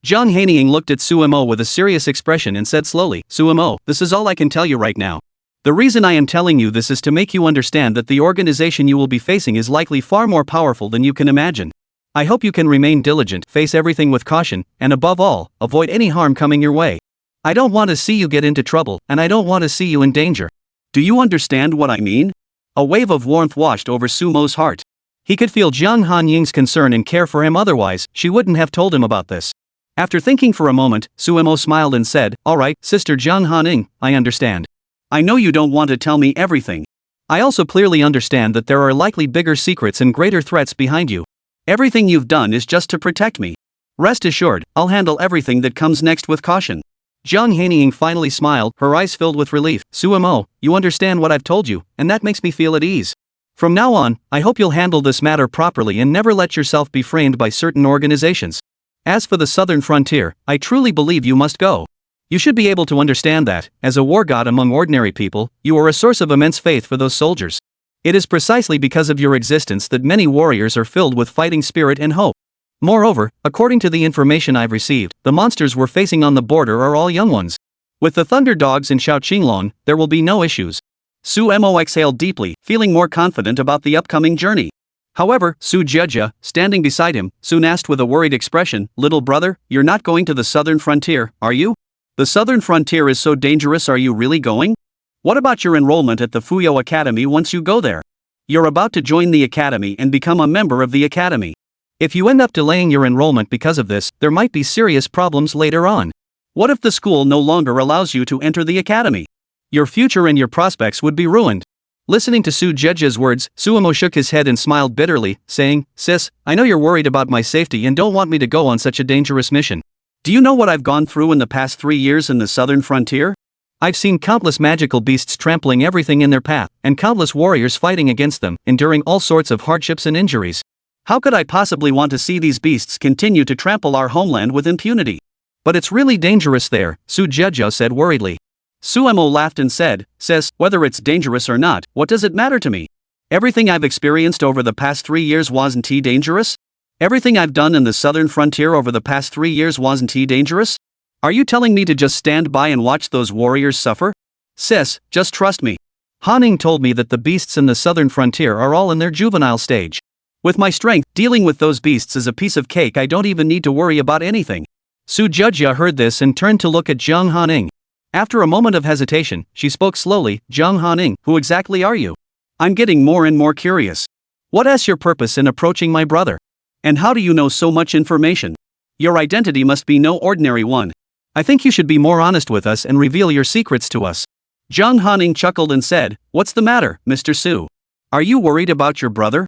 Jiang Hanying looked at Suemo with a serious expression and said slowly, Suemo, this is all I can tell you right now. The reason I am telling you this is to make you understand that the organization you will be facing is likely far more powerful than you can imagine. I hope you can remain diligent, face everything with caution, and above all, avoid any harm coming your way. I don't want to see you get into trouble, and I don't want to see you in danger. Do you understand what I mean? A wave of warmth washed over Sumo's heart. He could feel Jiang Hanying's concern and care for him, otherwise, she wouldn't have told him about this. After thinking for a moment, Suemo smiled and said, All right, Sister Jiang Hanying, I understand. I know you don't want to tell me everything. I also clearly understand that there are likely bigger secrets and greater threats behind you. Everything you've done is just to protect me. Rest assured, I'll handle everything that comes next with caution. Jiang Hanying finally smiled, her eyes filled with relief. Suemo, you understand what I've told you, and that makes me feel at ease. From now on, I hope you'll handle this matter properly and never let yourself be framed by certain organizations. As for the southern frontier, I truly believe you must go. You should be able to understand that, as a war god among ordinary people, you are a source of immense faith for those soldiers. It is precisely because of your existence that many warriors are filled with fighting spirit and hope. Moreover, according to the information I've received, the monsters we're facing on the border are all young ones. With the Thunder Dogs in Shaoqinglong, there will be no issues. Suemo exhaled deeply, feeling more confident about the upcoming journey. However, Su Jia, standing beside him, soon asked with a worried expression, Little brother, you're not going to the southern frontier, are you? The southern frontier is so dangerous, are you really going? What about your enrollment at the Fuyo Academy once you go there? You're about to join the academy and become a member of the academy. If you end up delaying your enrollment because of this, there might be serious problems later on. What if the school no longer allows you to enter the academy? Your future and your prospects would be ruined. Listening to Su Jia's words, Suemo shook his head and smiled bitterly, saying, Sis, I know you're worried about my safety and don't want me to go on such a dangerous mission. Do you know what I've gone through in the past 3 years in the southern frontier? I've seen countless magical beasts trampling everything in their path, and countless warriors fighting against them, enduring all sorts of hardships and injuries. How could I possibly want to see these beasts continue to trample our homeland with impunity? But it's really dangerous there, Su Jia said worriedly. Suemo laughed and said, Sis, whether it's dangerous or not, what does it matter to me? Everything I've experienced over the past 3 years wasn't dangerous? Everything I've done in the southern frontier over the past 3 years wasn't dangerous? Are you telling me to just stand by and watch those warriors suffer? Sis, just trust me. Hanying told me that the beasts in the southern frontier are all in their juvenile stage. With my strength, dealing with those beasts is a piece of cake. I don't even need to worry about anything. Su Jia heard this and turned to look at Jiang Hanying. After a moment of hesitation, she spoke slowly, Jiang Hanying, who exactly are you? I'm getting more and more curious. What is your purpose in approaching my brother? And how do you know so much information? Your identity must be no ordinary one. I think you should be more honest with us and reveal your secrets to us. Jiang Hanying chuckled and said, "What's the matter, Mr. Su? Are you worried about your brother?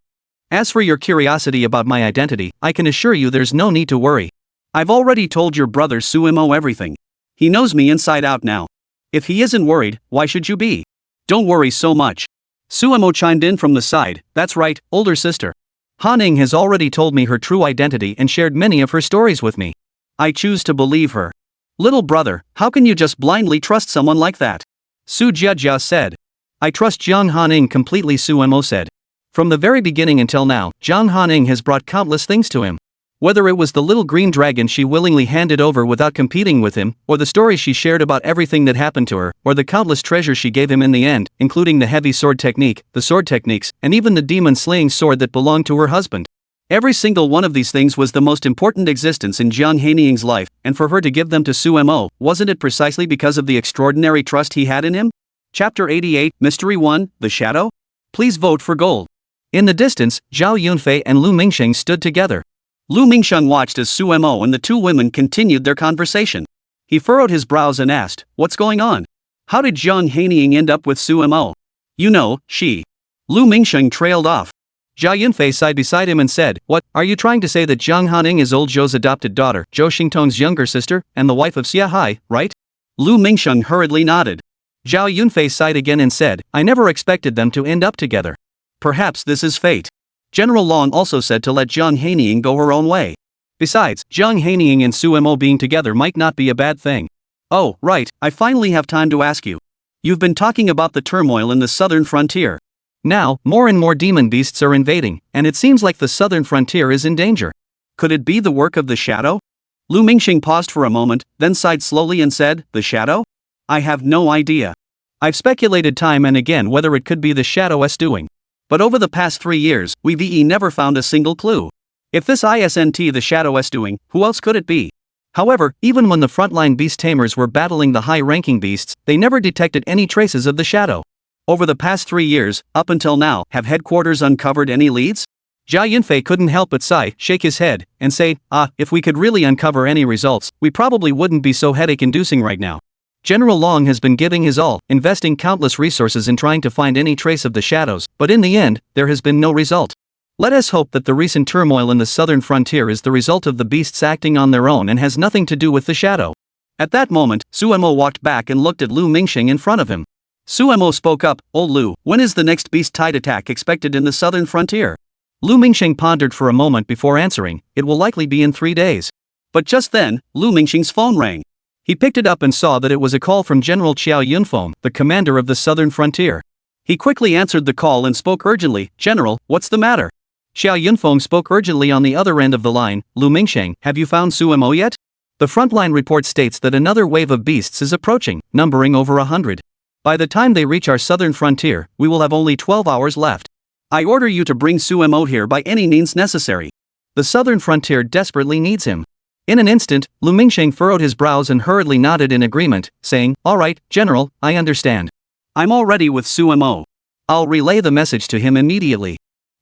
As for your curiosity about my identity, I can assure you there's no need to worry. I've already told your brother Suemo everything. He knows me inside out now. If he isn't worried, why should you be? Don't worry so much." Suemo chimed in from the side, "That's right, older sister. Hanying has already told me her true identity and shared many of her stories with me. I choose to believe her." "Little brother, how can you just blindly trust someone like that?" Su Jiajia said. "I trust Jiang Hanying completely," Suemo said. "From the very beginning until now, Jiang Hanying has brought countless things to him. Whether it was the little green dragon she willingly handed over without competing with him, or the stories she shared about everything that happened to her, or the countless treasures she gave him in the end, including the heavy sword technique, the sword techniques, and even the demon-slaying sword that belonged to her husband. Every single one of these things was the most important existence in Jiang Hanying's life, and for her to give them to Suemo, wasn't it precisely because of the extraordinary trust he had in him? Chapter 88, Mystery 1, The Shadow? Please vote for gold." In the distance, Zhao Yunfei and Lu Mingsheng stood together. Lu Mingsheng watched as Suemo and the two women continued their conversation. He furrowed his brows and asked, "What's going on? How did Jiang Hanying end up with Suemo?" "You know, she." Lu Mingsheng trailed off. Zhao Yunfei sighed beside him and said, "What, are you trying to say that Jiang Hanying is old Zhou's adopted daughter, Zhou Xingtong's younger sister, and the wife of Xia Hai, right?" Lu Mingsheng hurriedly nodded. Zhao Yunfei sighed again and said, "I never expected them to end up together. Perhaps this is fate." General Long also said to let Jiang Hanying go her own way. Besides, Jiang Hanying and Suemo being together might not be a bad thing. "Oh, right, I finally have time to ask you. You've been talking about the turmoil in the southern frontier. Now, more and more demon beasts are invading, and it seems like the southern frontier is in danger. Could it be the work of the shadow?" Lu Mingxing paused for a moment, then sighed slowly and said, "The shadow? I have no idea. I've speculated time and again whether it could be the shadow's doing. But over the past 3 years, we've never found a single clue. If this isn't the shadow's doing, who else could it be?" However, even when the frontline beast tamers were battling the high-ranking beasts, they never detected any traces of the shadow. Over the past 3 years, up until now, have headquarters uncovered any leads? Jia Yunfei couldn't help but sigh, shake his head, and say, if we could really uncover any results, we probably wouldn't be so headache-inducing right now. General Long has been giving his all, investing countless resources in trying to find any trace of the shadows, but in the end, there has been no result. Let us hope that the recent turmoil in the southern frontier is the result of the beasts acting on their own and has nothing to do with the shadow. At that moment, Suemo walked back and looked at Lu Mingxing in front of him. Suemo spoke up, "Old Lu, when is the next beast tide attack expected in the southern frontier?" Lu Mingxing pondered for a moment before answering, "It will likely be in 3 days." But just then, Lu Mingxing's phone rang. He picked it up and saw that it was a call from General Qiao Yunfeng, the commander of the southern frontier. He quickly answered the call and spoke urgently, "General, what's the matter?" Qiao Yunfeng spoke urgently on the other end of the line, "Lu Mingxing, have you found Suemo yet? The frontline report states that another wave of beasts is approaching, numbering over 100. By the time they reach our southern frontier, we will have only 12 hours left. I order you to bring Suemo here by any means necessary. The southern frontier desperately needs him." In an instant, Lu Mingxing furrowed his brows and hurriedly nodded in agreement, saying, "All right, General, I understand. I'm already with Suemo. I'll relay the message to him immediately."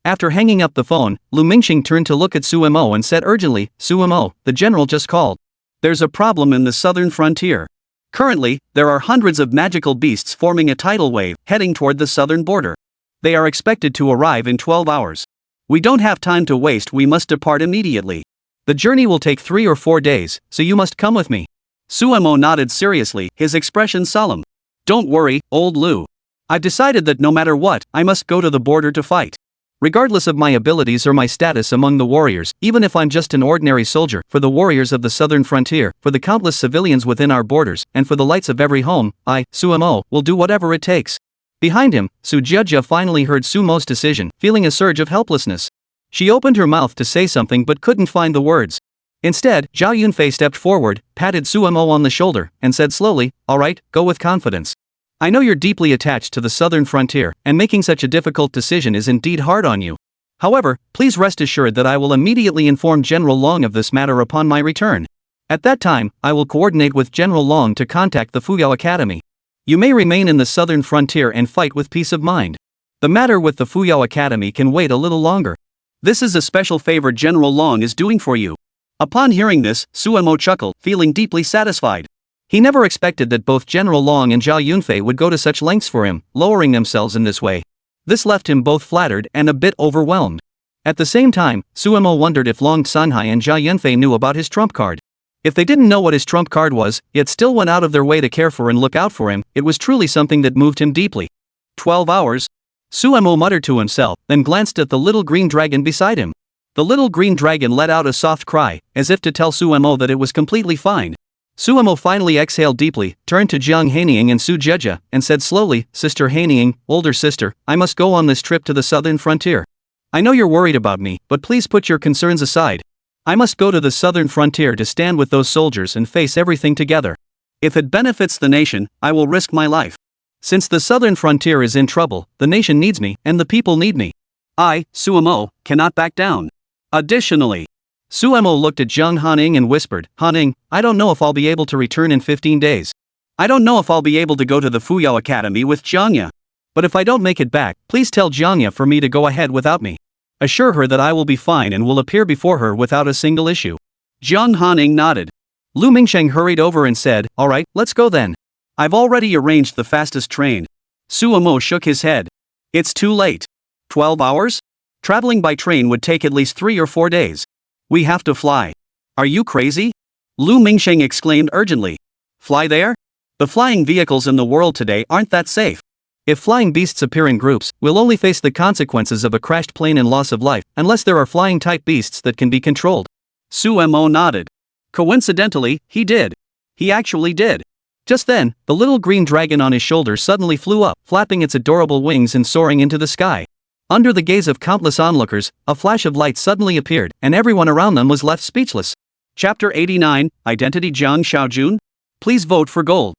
After hanging up the phone, Lu Mingxing turned to look at Suemo and said urgently, "Suemo, the general just called. There's a problem in the southern frontier. Currently, there are hundreds of magical beasts forming a tidal wave, heading toward the southern border. They are expected to arrive in 12 hours. We don't have time to waste, we must depart immediately. The journey will take 3 or 4 days, so you must come with me." Suemo nodded seriously, his expression solemn. "Don't worry, old Lu. I've decided that no matter what, I must go to the border to fight. Regardless of my abilities or my status among the warriors, even if I'm just an ordinary soldier, for the warriors of the southern frontier, for the countless civilians within our borders, and for the lights of every home, I, Suemo, will do whatever it takes." Behind him, Su Jiajia finally heard Sumo's decision, feeling a surge of helplessness. She opened her mouth to say something but couldn't find the words. Instead, Zhao Yunfei stepped forward, patted Suemo on the shoulder, and said slowly, "All right, go with confidence. I know you're deeply attached to the southern frontier, and making such a difficult decision is indeed hard on you. However, please rest assured that I will immediately inform General Long of this matter upon my return. At that time, I will coordinate with General Long to contact the Fuyao Academy. You may remain in the southern frontier and fight with peace of mind. The matter with the Fuyao Academy can wait a little longer." This is a special favor General Long is doing for you." Upon hearing this, Suemo chuckled, feeling deeply satisfied. He never expected that both General Long and Zhao Yunfei would go to such lengths for him, lowering themselves in this way. This left him both flattered and a bit overwhelmed. At the same time, Suemo wondered if Long Sanhai and Zhao Yunfei knew about his trump card. If they didn't know what his trump card was, yet still went out of their way to care for and look out for him, it was truly something that moved him deeply. 12 hours? Suemo muttered to himself, then glanced at the little green dragon beside him. The little green dragon let out a soft cry, as if to tell Suemo that it was completely fine. Suemo finally exhaled deeply, turned to Jiang Hanying and Su Jeja, and said slowly, "Sister Hanying, older sister, I must go on this trip to the southern frontier. I know you're worried about me, but please put your concerns aside. I must go to the southern frontier to stand with those soldiers and face everything together. If it benefits the nation, I will risk my life. Since the southern frontier is in trouble, the nation needs me, and the people need me. I, Suemo, cannot back down." Additionally, Suemo looked at Jiang Hanying and whispered, "Hanying, I don't know if I'll be able to return in 15 days. I don't know if I'll be able to go to the Fuyao Academy with Jiang Ya. But if I don't make it back, please tell Jiang Ya for me to go ahead without me. Assure her that I will be fine and will appear before her without a single issue." Jiang Hanying nodded. Lu Mingsheng hurried over and said, "Alright, let's go then. I've already arranged the fastest train." Suemo shook his head. "It's too late. 12 hours? Traveling by train would take at least 3 or 4 days. We have to fly." "Are you crazy?" Lu Mingsheng exclaimed urgently. "Fly there? The flying vehicles in the world today aren't that safe. If flying beasts appear in groups, we'll only face the consequences of a crashed plane and loss of life, unless there are flying-type beasts that can be controlled." Suemo nodded. Coincidentally, he did. He actually did. Just then, the little green dragon on his shoulder suddenly flew up, flapping its adorable wings and soaring into the sky. Under the gaze of countless onlookers, a flash of light suddenly appeared, and everyone around them was left speechless. Chapter 89, Identity Jiang Xiaojun? Please vote for gold.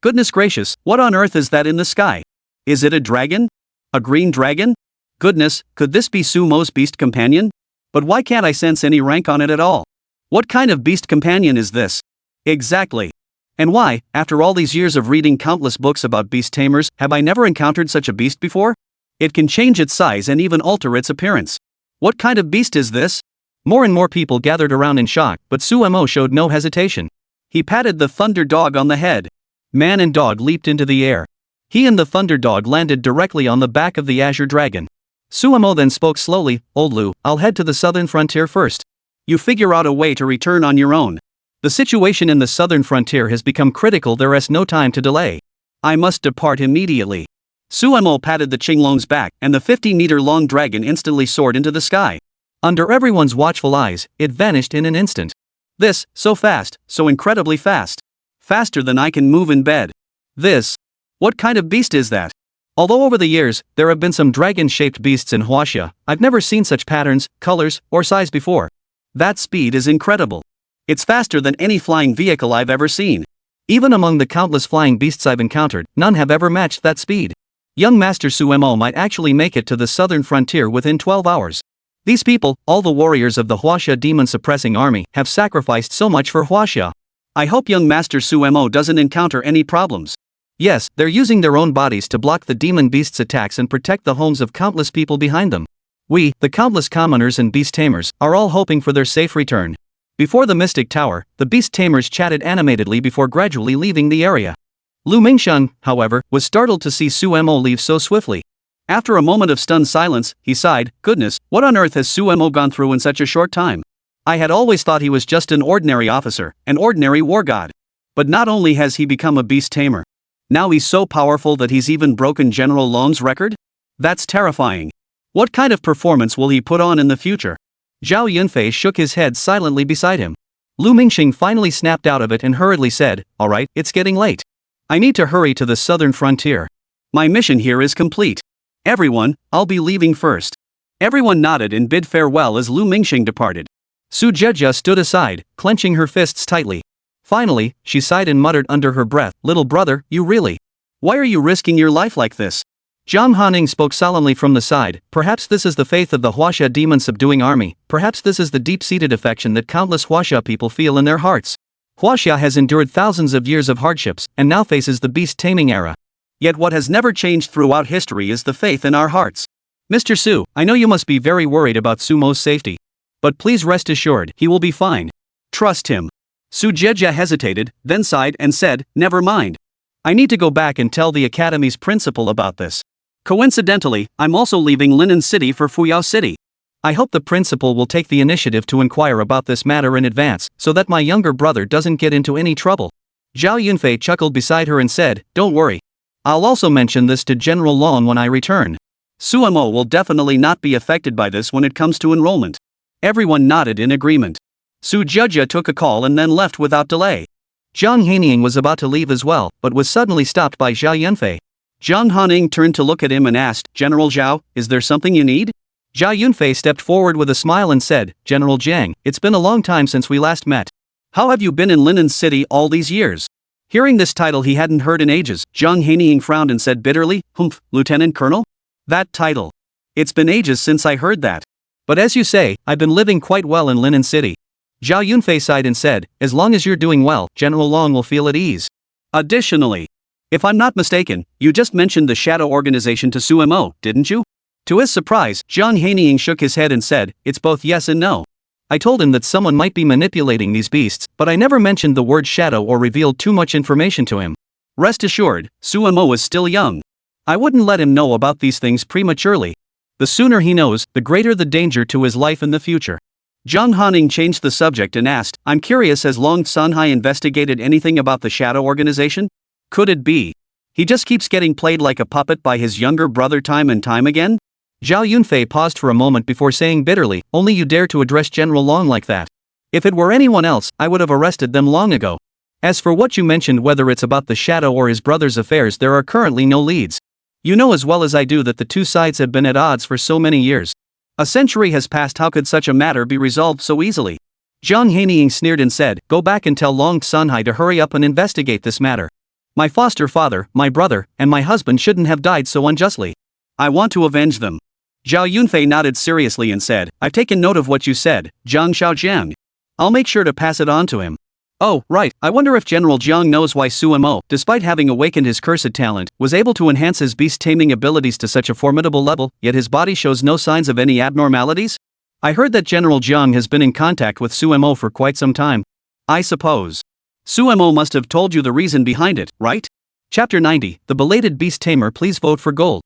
Goodness gracious, what on earth is that in the sky? Is it a dragon? A green dragon? Goodness, could this be Sumo's beast companion? But why can't I sense any rank on it at all? What kind of beast companion is this? Exactly. And why, after all these years of reading countless books about beast tamers, have I never encountered such a beast before? It can change its size and even alter its appearance. What kind of beast is this? More and more people gathered around in shock, but Suemo showed no hesitation. He patted the thunder dog on the head. Man and dog leaped into the air. He and the thunder dog landed directly on the back of the azure dragon. Suemo then spoke slowly, "Old Lu, I'll head to the southern frontier first. You figure out a way to return on your own. The situation in the southern frontier has become critical, there is no time to delay. I must depart immediately." Suemo patted the Qinglong's back, and the 50-meter-long dragon instantly soared into the sky. Under everyone's watchful eyes, it vanished in an instant. This, so fast, so incredibly fast. Faster than I can move in bed. This. What kind of beast is that? Although over the years, there have been some dragon-shaped beasts in Huaxia, I've never seen such patterns, colors, or size before. That speed is incredible. It's faster than any flying vehicle I've ever seen. Even among the countless flying beasts I've encountered, none have ever matched that speed. Young Master Suemo might actually make it to the southern frontier within 12 hours. These people, all the warriors of the Huaxia demon-suppressing army, have sacrificed so much for Huaxia. I hope young Master Suemo doesn't encounter any problems. Yes, they're using their own bodies to block the demon beasts' attacks and protect the homes of countless people behind them. We, the countless commoners and beast tamers, are all hoping for their safe return. Before the Mystic Tower, the beast tamers chatted animatedly before gradually leaving the area. Lu Mingsheng, however, was startled to see Suemo leave so swiftly. After a moment of stunned silence, he sighed, "Goodness, what on earth has Suemo gone through in such a short time? I had always thought he was just an ordinary officer, an ordinary war god. But not only has he become a beast tamer, now he's so powerful that he's even broken General Long's record? That's terrifying. What kind of performance will he put on in the future?" Zhao Yunfei shook his head silently beside him. Lu Mingsheng finally snapped out of it and hurriedly said, "Alright, it's getting late. I need to hurry to the southern frontier. My mission here is complete. Everyone, I'll be leaving first." Everyone nodded and bid farewell as Lu Mingsheng departed. Su Jeja stood aside, clenching her fists tightly. Finally, she sighed and muttered under her breath, "Little brother, you really? Why are you risking your life like this?" Jiang Hanying spoke solemnly from the side, "Perhaps this is the faith of the Huaxia demon-subduing army, perhaps this is the deep-seated affection that countless Huaxia people feel in their hearts. Huaxia has endured thousands of years of hardships, and now faces the beast-taming era. Yet what has never changed throughout history is the faith in our hearts. Mr. Su, I know you must be very worried about Sumo's safety. But please rest assured, he will be fine. Trust him. Su Jieja hesitated, then sighed and said, never mind. I need to go back and tell the academy's principal about this. Coincidentally, I'm also leaving Linen City for Fuyao City. I hope the principal will take the initiative to inquire about this matter in advance, so that my younger brother doesn't get into any trouble. Zhao Yunfei chuckled beside her and said, don't worry. I'll also mention this to General Long when I return. Suemo will definitely not be affected by this when it comes to enrollment. Everyone nodded in agreement. Su Jieja took a call and then left without delay. Jiang Hanying was about to leave as well, but was suddenly stopped by Zhao Yunfei. Jiang Hanying turned to look at him and asked, General Zhao, is there something you need? Zhao Yunfei stepped forward with a smile and said, General Jiang, it's been a long time since we last met. How have you been in Linen City all these years? Hearing this title he hadn't heard in ages, Jiang Hanying frowned and said bitterly, Humph, Lieutenant Colonel? That title. It's been ages since I heard that. But as you say, I've been living quite well in Linen City. Zhao Yunfei sighed and said, as long as you're doing well, General Long will feel at ease. Additionally, if I'm not mistaken, you just mentioned the shadow organization to Suemo, didn't you? To his surprise, Jiang Hanying shook his head and said, it's both yes and no. I told him that someone might be manipulating these beasts, but I never mentioned the word shadow or revealed too much information to him. Rest assured, Suemo is still young. I wouldn't let him know about these things prematurely. The sooner he knows, the greater the danger to his life in the future. Jiang Hanying changed the subject and asked, I'm curious, has Long Sunhai investigated anything about the shadow organization? Could it be? He just keeps getting played like a puppet by his younger brother time and time again? Zhao Yunfei paused for a moment before saying bitterly, only you dare to address General Long like that. If it were anyone else, I would have arrested them long ago. As for what you mentioned, whether it's about the shadow or his brother's affairs, there are currently no leads. You know as well as I do that the two sides have been at odds for so many years. A century has passed, how could such a matter be resolved so easily? Jiang Hanying sneered and said, go back and tell Long Sunhai to hurry up and investigate this matter. My foster father, my brother, and my husband shouldn't have died so unjustly. I want to avenge them. Zhao Yunfei nodded seriously and said, I've taken note of what you said, Jiang Shaojiang. I'll make sure to pass it on to him. Oh, right, I wonder if General Jiang knows why Suemo, despite having awakened his cursed talent, was able to enhance his beast-taming abilities to such a formidable level, yet his body shows no signs of any abnormalities? I heard that General Jiang has been in contact with Suemo for quite some time. I suppose Suemo must have told you the reason behind it, right? Chapter 90, The Belated Beast Tamer. Please vote for gold.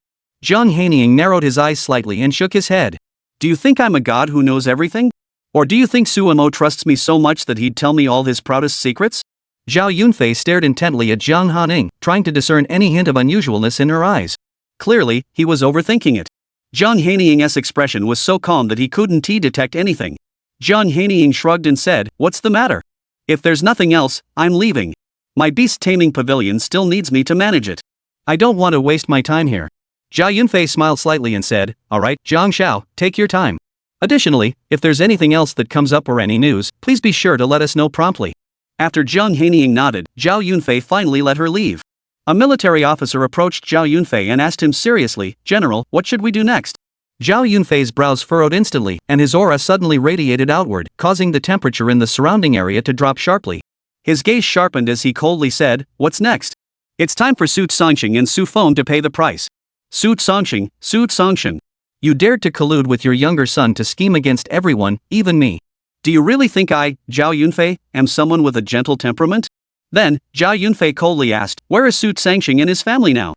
Jiang Hanying narrowed his eyes slightly and shook his head. Do you think I'm a god who knows everything? Or do you think Suemo trusts me so much that he'd tell me all his proudest secrets? Zhao Yunfei stared intently at Jiang Hanying, trying to discern any hint of unusualness in her eyes. Clearly, he was overthinking it. Jiang Hanying's expression was so calm that he couldn't detect anything. Jiang Hanying shrugged and said, what's the matter? If there's nothing else, I'm leaving. My beast-taming pavilion still needs me to manage it. I don't want to waste my time here. Zhao Yunfei smiled slightly and said, alright, Jiang Shao, take your time. Additionally, if there's anything else that comes up or any news, please be sure to let us know promptly. After Jiang Hanying nodded, Zhao Yunfei finally let her leave. A military officer approached Zhao Yunfei and asked him seriously, General, what should we do next? Zhao Yunfei's brows furrowed instantly, and his aura suddenly radiated outward, causing the temperature in the surrounding area to drop sharply. His gaze sharpened as he coldly said, what's next? It's time for Su Songxing and Su Feng to pay the price. Su Songxing. You dared to collude with your younger son to scheme against everyone, even me. Do you really think I, Zhao Yunfei, am someone with a gentle temperament? Then, Zhao Yunfei coldly asked, where is Su Songxing and his family now?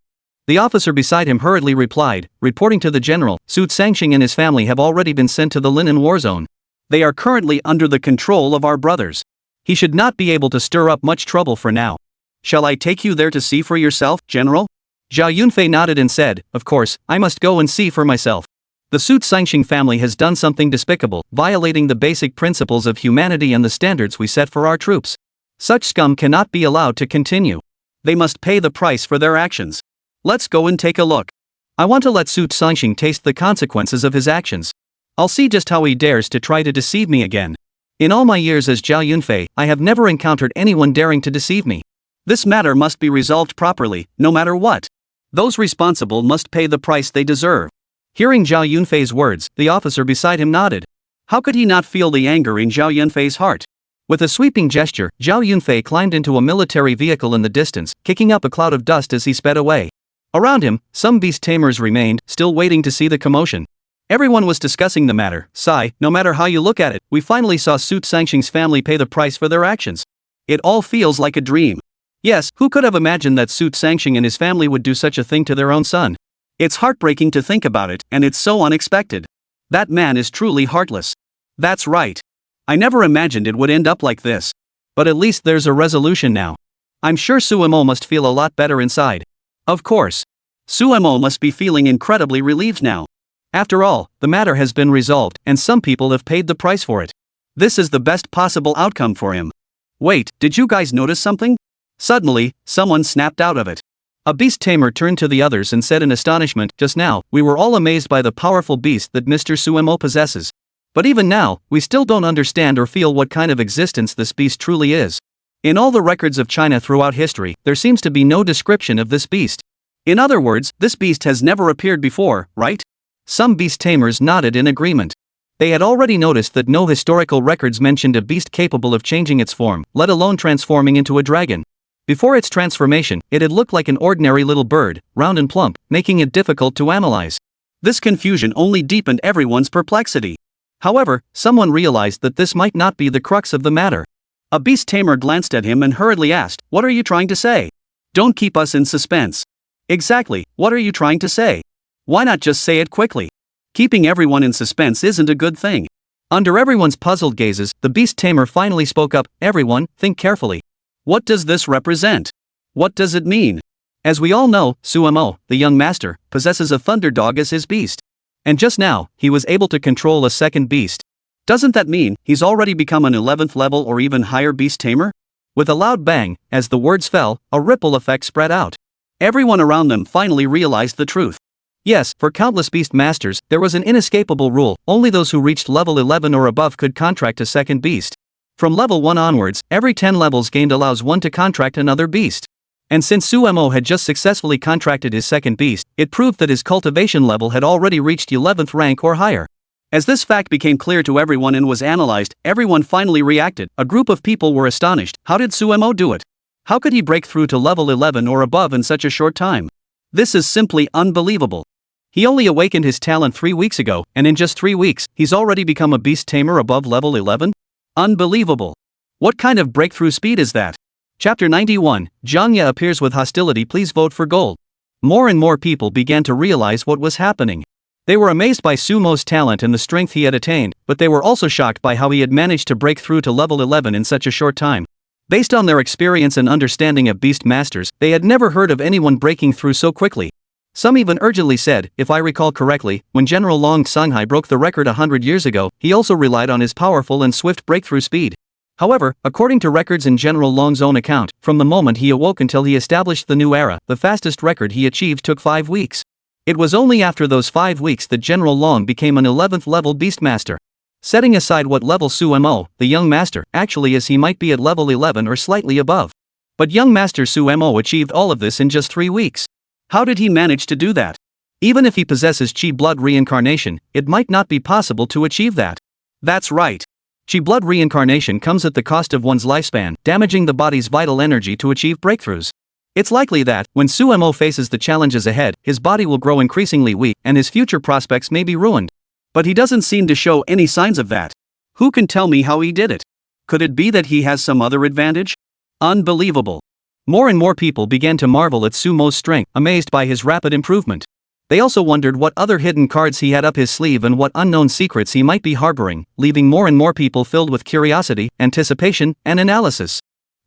The officer beside him hurriedly replied, reporting to the general, Su Songxing and his family have already been sent to the Linen War Zone. They are currently under the control of our brothers. He should not be able to stir up much trouble for now. Shall I take you there to see for yourself, General? Zhao Yunfei nodded and said, of course, I must go and see for myself. The Su Songxing family has done something despicable, violating the basic principles of humanity and the standards we set for our troops. Such scum cannot be allowed to continue. They must pay the price for their actions. Let's go and take a look. I want to let Su Songxing taste the consequences of his actions. I'll see just how he dares to try to deceive me again. In all my years as Zhao Yunfei, I have never encountered anyone daring to deceive me. This matter must be resolved properly, no matter what. Those responsible must pay the price they deserve. Hearing Zhao Yunfei's words, the officer beside him nodded. How could he not feel the anger in Zhao Yunfei's heart? With a sweeping gesture, Zhao Yunfei climbed into a military vehicle in the distance, kicking up a cloud of dust as he sped away. Around him, some beast tamers remained, still waiting to see the commotion. Everyone was discussing the matter. Sigh, no matter how you look at it, we finally saw Su Sangxing's family pay the price for their actions. It all feels like a dream. Yes, who could have imagined that Su Sangxing and his family would do such a thing to their own son? It's heartbreaking to think about it, and it's so unexpected. That man is truly heartless. That's right. I never imagined it would end up like this. But at least there's a resolution now. I'm sure Suemo must feel a lot better inside. Of course. Suemo must be feeling incredibly relieved now. After all, the matter has been resolved, and some people have paid the price for it. This is the best possible outcome for him. Wait, did you guys notice something? Suddenly, someone snapped out of it. A beast tamer turned to the others and said in astonishment, just now, we were all amazed by the powerful beast that Mr. Suemo possesses. But even now, we still don't understand or feel what kind of existence this beast truly is. In all the records of China throughout history, there seems to be no description of this beast. In other words, this beast has never appeared before, right? Some beast tamers nodded in agreement. They had already noticed that no historical records mentioned a beast capable of changing its form, let alone transforming into a dragon. Before its transformation, it had looked like an ordinary little bird, round and plump, making it difficult to analyze. This confusion only deepened everyone's perplexity. However, someone realized that this might not be the crux of the matter. A beast tamer glanced at him and hurriedly asked, "What are you trying to say? Don't keep us in suspense." Exactly, what are you trying to say? Why not just say it quickly? Keeping everyone in suspense isn't a good thing. Under everyone's puzzled gazes, the beast tamer finally spoke up, "Everyone, think carefully. What does this represent? What does it mean? As we all know, Suemo, the young master, possesses a thunder dog as his beast. And just now, he was able to control a second beast. Doesn't that mean he's already become an 11th level or even higher beast tamer?" With a loud bang, as the words fell, a ripple effect spread out. Everyone around them finally realized the truth. Yes, for countless beast masters, there was an inescapable rule: only those who reached level 11 or above could contract a second beast. From level 1 onwards, every 10 levels gained allows one to contract another beast. And since Suemo had just successfully contracted his second beast, it proved that his cultivation level had already reached 11th rank or higher. As this fact became clear to everyone and was analyzed, everyone finally reacted. A group of people were astonished. How did Suemo do it? How could he break through to level 11 or above in such a short time? This is simply unbelievable. He only awakened his talent 3 weeks ago, and in just 3 weeks, he's already become a beast tamer above level 11? Unbelievable. What kind of breakthrough speed is that? Chapter 91, Jiang Ya appears with hostility. Please vote for gold. More and more people began to realize what was happening. They were amazed by Sumo's talent and the strength he had attained, but they were also shocked by how he had managed to break through to level 11 in such a short time. Based on their experience and understanding of beast masters, they had never heard of anyone breaking through so quickly. Some even urgently said, if I recall correctly, when General Long Songhai broke the record 100 years ago, he also relied on his powerful and swift breakthrough speed. However, according to records in General Long's own account, from the moment he awoke until he established the new era, the fastest record he achieved took 5 weeks. It was only after those 5 weeks that General Long became an 11th level beastmaster. Setting aside what level Suemo, the young master, actually is, he might be at level 11 or slightly above. But young master Suemo achieved all of this in just 3 weeks. How did he manage to do that? Even if he possesses Qi blood reincarnation, it might not be possible to achieve that. That's right. Qi blood reincarnation comes at the cost of one's lifespan, damaging the body's vital energy to achieve breakthroughs. It's likely that, when Suemo faces the challenges ahead, his body will grow increasingly weak, and his future prospects may be ruined. But he doesn't seem to show any signs of that. Who can tell me how he did it? Could it be that he has some other advantage? Unbelievable. More and more people began to marvel at Sumo's strength, amazed by his rapid improvement. They also wondered what other hidden cards he had up his sleeve and what unknown secrets he might be harboring, leaving more and more people filled with curiosity, anticipation, and analysis.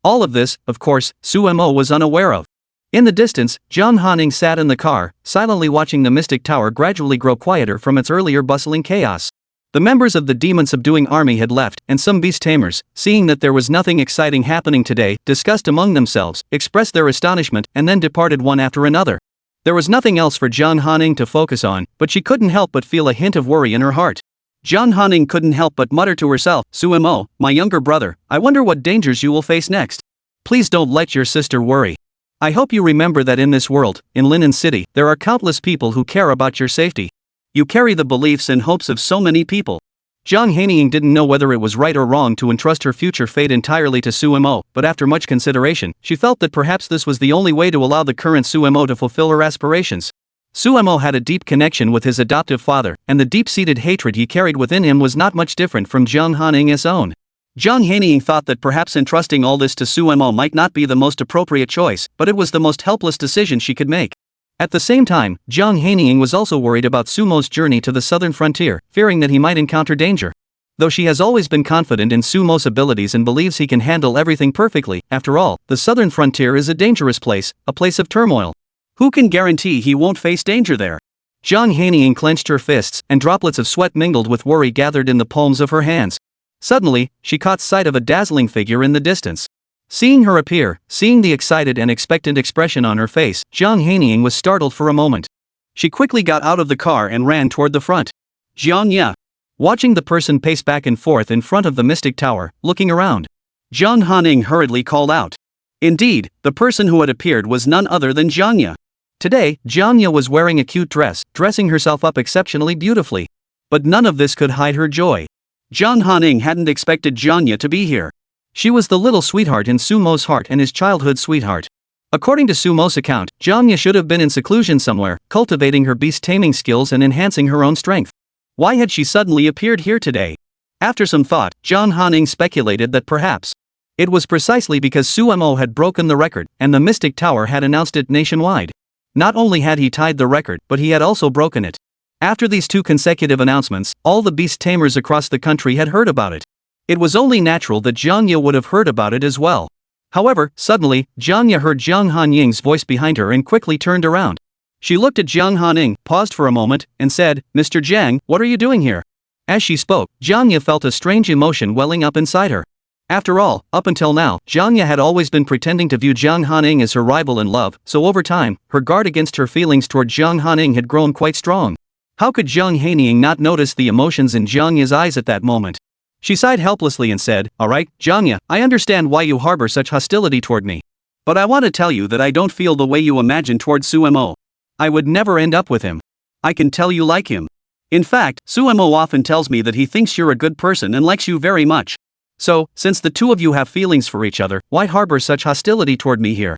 All of this, of course, Suemo was unaware of. In the distance, Jiang Hanying sat in the car, silently watching the mystic tower gradually grow quieter from its earlier bustling chaos. The members of the demon-subduing army had left, and some beast tamers, seeing that there was nothing exciting happening today, discussed among themselves, expressed their astonishment, and then departed one after another. There was nothing else for Jiang Hanying to focus on, but she couldn't help but feel a hint of worry in her heart. Jiang Hanying couldn't help but mutter to herself, "Suemo, my younger brother, I wonder what dangers you will face next. Please don't let your sister worry. I hope you remember that in this world, in Lin City, there are countless people who care about your safety. You carry the beliefs and hopes of so many people. Jiang Hanying didn't know whether it was right or wrong to entrust her future fate entirely to Sumo, but after much consideration, she felt that perhaps this was the only way to allow the current Sumo to fulfill her aspirations. Sumo had a deep connection with his adoptive father, and the deep-seated hatred he carried within him was not much different from Jiang Hanying's own. Jiang Hanying thought that perhaps entrusting all this to Sumo might not be the most appropriate choice, but it was the most helpless decision she could make. At the same time, Jiang Hanying was also worried about Sumo's journey to the southern frontier, fearing that he might encounter danger. Though she has always been confident in Sumo's abilities and believes he can handle everything perfectly, after all, the southern frontier is a dangerous place, a place of turmoil. Who can guarantee he won't face danger there? Jiang Hanying clenched her fists, and droplets of sweat mingled with worry gathered in the palms of her hands. Suddenly, she caught sight of a dazzling figure in the distance. Seeing her appear, seeing the excited and expectant expression on her face, Jiang Hanying was startled for a moment. She quickly got out of the car and ran toward the front. Jiang Ya. Watching the person pace back and forth in front of the mystic tower, looking around, Jiang Hanying hurriedly called out. Indeed, the person who had appeared was none other than Jiang Ya. Today, Jiang Ya was wearing a cute dress, dressing herself up exceptionally beautifully. But none of this could hide her joy. Jiang Hanying hadn't expected Jiang Ya to be here. She was the little sweetheart in Sumo's heart and his childhood sweetheart. According to Sumo's account, Jiang Ya should have been in seclusion somewhere, cultivating her beast-taming skills and enhancing her own strength. Why had she suddenly appeared here today? After some thought, Jiang Hanying speculated that perhaps it was precisely because Sumo had broken the record, and the Mystic Tower had announced it nationwide. Not only had he tied the record, but he had also broken it. After these two consecutive announcements, all the beast tamers across the country had heard about it. It was only natural that Jiang Ya would have heard about it as well. However, suddenly, Jiang Ya heard Jiang Hanying's voice behind her and quickly turned around. She looked at Jiang Hanying, paused for a moment, and said, "Mr. Jiang, what are you doing here?" As she spoke, Jiang Ya felt a strange emotion welling up inside her. After all, up until now, Jiang Ya had always been pretending to view Jiang Hanying as her rival in love, so over time, her guard against her feelings toward Jiang Hanying had grown quite strong. How could Jiang Hanying not notice the emotions in Jiang Ya's eyes at that moment? She sighed helplessly and said, "Alright, Jiang Ya, I understand why you harbor such hostility toward me. But I want to tell you that I don't feel the way you imagine toward Sumo. I would never end up with him. I can tell you like him. In fact, Sumo often tells me that he thinks you're a good person and likes you very much. So, since the two of you have feelings for each other, why harbor such hostility toward me here?"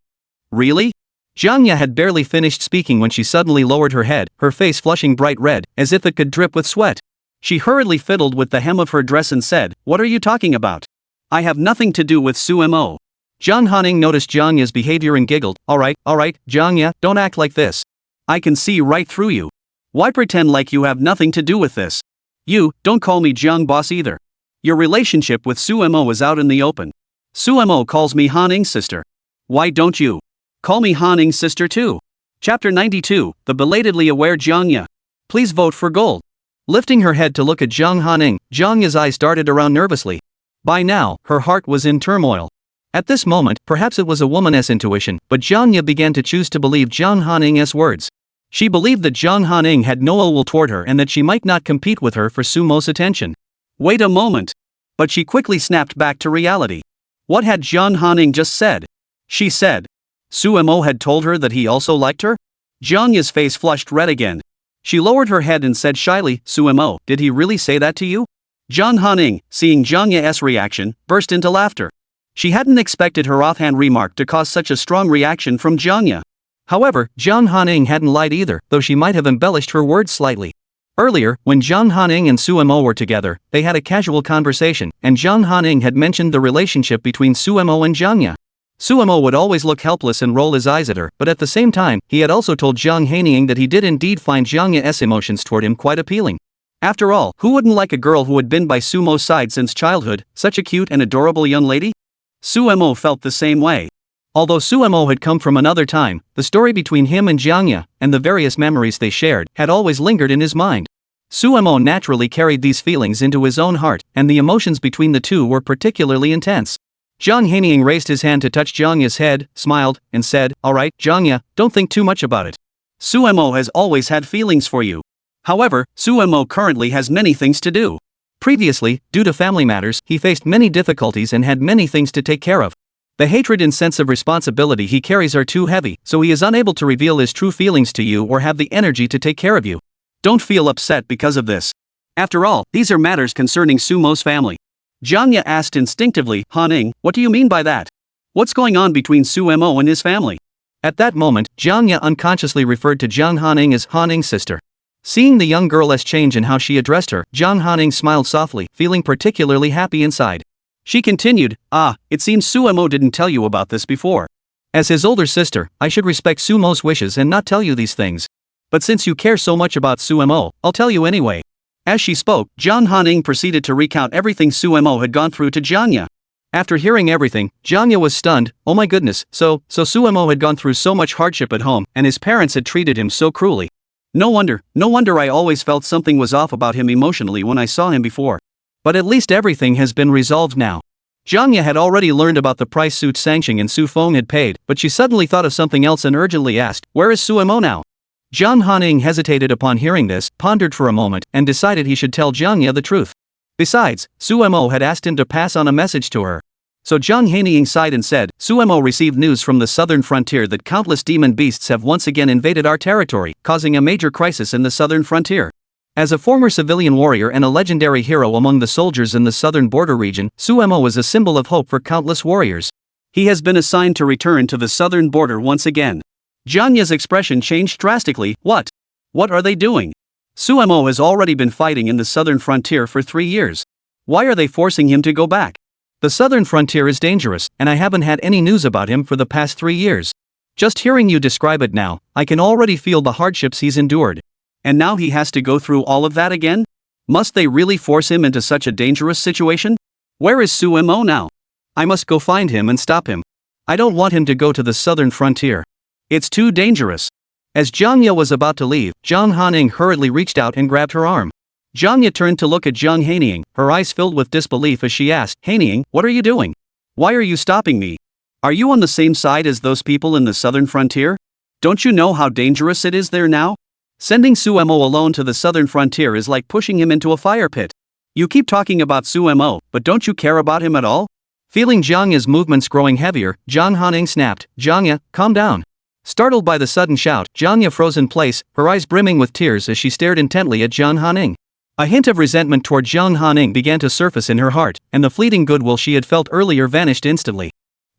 Really? Jiang Ya had barely finished speaking when she suddenly lowered her head, her face flushing bright red, as if it could drip with sweat. She hurriedly fiddled with the hem of her dress and said, "What are you talking about? I have nothing to do with Sumo." Jiang Hanying noticed Jiang Ya's behavior and giggled, alright, Jiang Ya, don't act like this. I can see right through you. Why pretend like you have nothing to do with this? You, don't call me Jiang boss either. Your relationship with Sumo is out in the open. Sumo calls me Hanying's sister. Why don't you call me Hanying's sister too?" Chapter 92, The Belatedly Aware Jiang Ya. Please vote for gold. Lifting her head to look at Jiang Hanying, Jiang Ya's eyes darted around nervously. By now, her heart was in turmoil. At this moment, perhaps it was a woman's intuition, but Jiang Ya began to choose to believe Jiang Hanying's words. She believed that Jiang Hanying had no ill will toward her and that she might not compete with her for Sumo's attention. Wait a moment. But she quickly snapped back to reality. What had Jiang Hanying just said? She said Sumo had told her that he also liked her? Jiang Ya's face flushed red again. She lowered her head and said shyly, "Sumo, did he really say that to you?" Jiang Hanying, seeing Jiang Ya's reaction, burst into laughter. She hadn't expected her offhand remark to cause such a strong reaction from Jiang Ya. However, Jiang Hanying hadn't lied either, though she might have embellished her words slightly. Earlier, when Jiang Hanying and Sumo were together, they had a casual conversation, and Jiang Hanying had mentioned the relationship between Sumo and Jiang Ya. Sumo would always look helpless and roll his eyes at her, but at the same time, he had also told Jiang Hanying that he did indeed find Jiang Ya's emotions toward him quite appealing. After all, who wouldn't like a girl who had been by Sumo's side since childhood, such a cute and adorable young lady? Sumo felt the same way. Although Sumo had come from another time, the story between him and Jiang Ya, and the various memories they shared, had always lingered in his mind. Sumo naturally carried these feelings into his own heart, and the emotions between the two were particularly intense. Jiang Hanying raised his hand to touch Jiang Ya's head, smiled, and said, "Alright, Jiang Ya, don't think too much about it. Sumo has always had feelings for you. However, Sumo currently has many things to do. Previously, due to family matters, he faced many difficulties and had many things to take care of. The hatred and sense of responsibility he carries are too heavy, so he is unable to reveal his true feelings to you or have the energy to take care of you. Don't feel upset because of this. After all, these are matters concerning Sumo's family. Jiang Ya asked instinctively, Hanying, what do you mean by that? What's going on between Sumo and his family? At that moment, Jiang Ya unconsciously referred to Jiang Hanying as Hanying's sister. Seeing the young girl's change in how she addressed her, Jiang Hanying smiled softly, feeling particularly happy inside. She continued, it seems Sumo didn't tell you about this before. As his older sister, I should respect Sumo's wishes and not tell you these things. But since you care so much about Sumo, I'll tell you anyway. As she spoke, Jiang Hanying proceeded to recount everything Sumo had gone through to Jiang Ya. After hearing everything, Jiang Ya was stunned. Oh my goodness, so Sumo had gone through so much hardship at home, and his parents had treated him so cruelly. No wonder I always felt something was off about him emotionally when I saw him before. But at least everything has been resolved now. Jiang Ya had already learned about the price Su Sangxing and Xu Feng had paid, but she suddenly thought of something else and urgently asked, where is Sumo now? Jiang Hanying hesitated upon hearing this, pondered for a moment, and decided he should tell Jiang Ya the truth. Besides, Sumo had asked him to pass on a message to her. So Jiang Hanying sighed and said, Sumo received news from the southern frontier that countless demon beasts have once again invaded our territory, causing a major crisis in the southern frontier. As a former civilian warrior and a legendary hero among the soldiers in the southern border region, Sumo is a symbol of hope for countless warriors. He has been assigned to return to the southern border once again. Jiang Ya's expression changed drastically. What? What are they doing? Sumo has already been fighting in the southern frontier for 3 years. Why are they forcing him to go back? The southern frontier is dangerous, and I haven't had any news about him for the past 3 years. Just hearing you describe it now, I can already feel the hardships he's endured. And now he has to go through all of that again? Must they really force him into such a dangerous situation? Where is Sumo now? I must go find him and stop him. I don't want him to go to the southern frontier. It's too dangerous. As Jiang Ya was about to leave, Jiang Hanying hurriedly reached out and grabbed her arm. Jiang Ya turned to look at Jiang Hanying, her eyes filled with disbelief as she asked, Hanying, what are you doing? Why are you stopping me? Are you on the same side as those people in the southern frontier? Don't you know how dangerous it is there now? Sending Sumo alone to the southern frontier is like pushing him into a fire pit. You keep talking about Sumo, but don't you care about him at all? Feeling Jiang Ya's movements growing heavier, Jiang Hanying snapped, Jiang Ya, calm down. Startled by the sudden shout, Jiang Ya froze in place, her eyes brimming with tears as she stared intently at Jiang Hanying. A hint of resentment toward Jiang Hanying began to surface in her heart, and the fleeting goodwill she had felt earlier vanished instantly.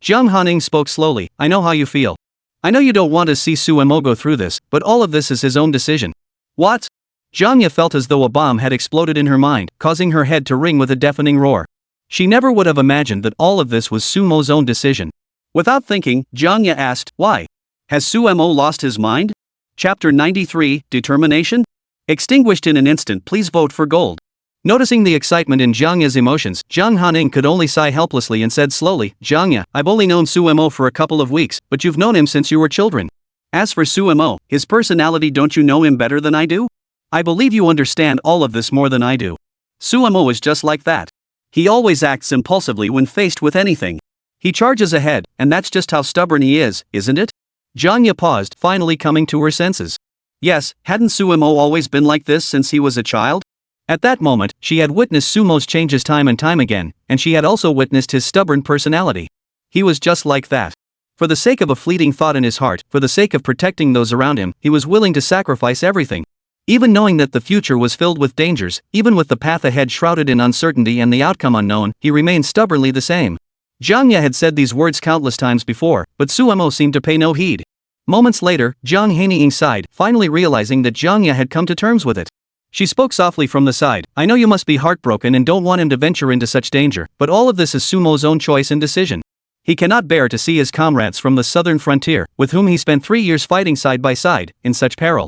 Jiang Hanying spoke slowly, I know how you feel. I know you don't want to see Sumo go through this, but all of this is his own decision. What? Jiang Ya felt as though a bomb had exploded in her mind, causing her head to ring with a deafening roar. She never would have imagined that all of this was Sumo's own decision. Without thinking, Jiang Ya asked, why? Has Sumo lost his mind? Chapter 93, Determination? Extinguished in an instant, please vote for gold. Noticing the excitement in Jiang Ya's emotions, Jiang Hanying could only sigh helplessly and said slowly, Jiang Ya, I've only known Sumo for a couple of weeks, but you've known him since you were children. As for Sumo, his personality, don't you know him better than I do? I believe you understand all of this more than I do. Sumo is just like that. He always acts impulsively when faced with anything. He charges ahead, and that's just how stubborn he is, isn't it? Jiang Ya paused, finally coming to her senses. Yes, hadn't Sumo always been like this since he was a child? At that moment, she had witnessed Sumo's changes time and time again, and she had also witnessed his stubborn personality. He was just like that. For the sake of a fleeting thought in his heart, for the sake of protecting those around him, he was willing to sacrifice everything. Even knowing that the future was filled with dangers, even with the path ahead shrouded in uncertainty and the outcome unknown, he remained stubbornly the same. Jiang Ya had said these words countless times before, but Sumo seemed to pay no heed. Moments later, Jiang Hanying sighed, finally realizing that Jiang Ya had come to terms with it. She spoke softly from the side, I know you must be heartbroken and don't want him to venture into such danger, but all of this is Sumo's own choice and decision. He cannot bear to see his comrades from the southern frontier, with whom he spent 3 years fighting side by side, in such peril.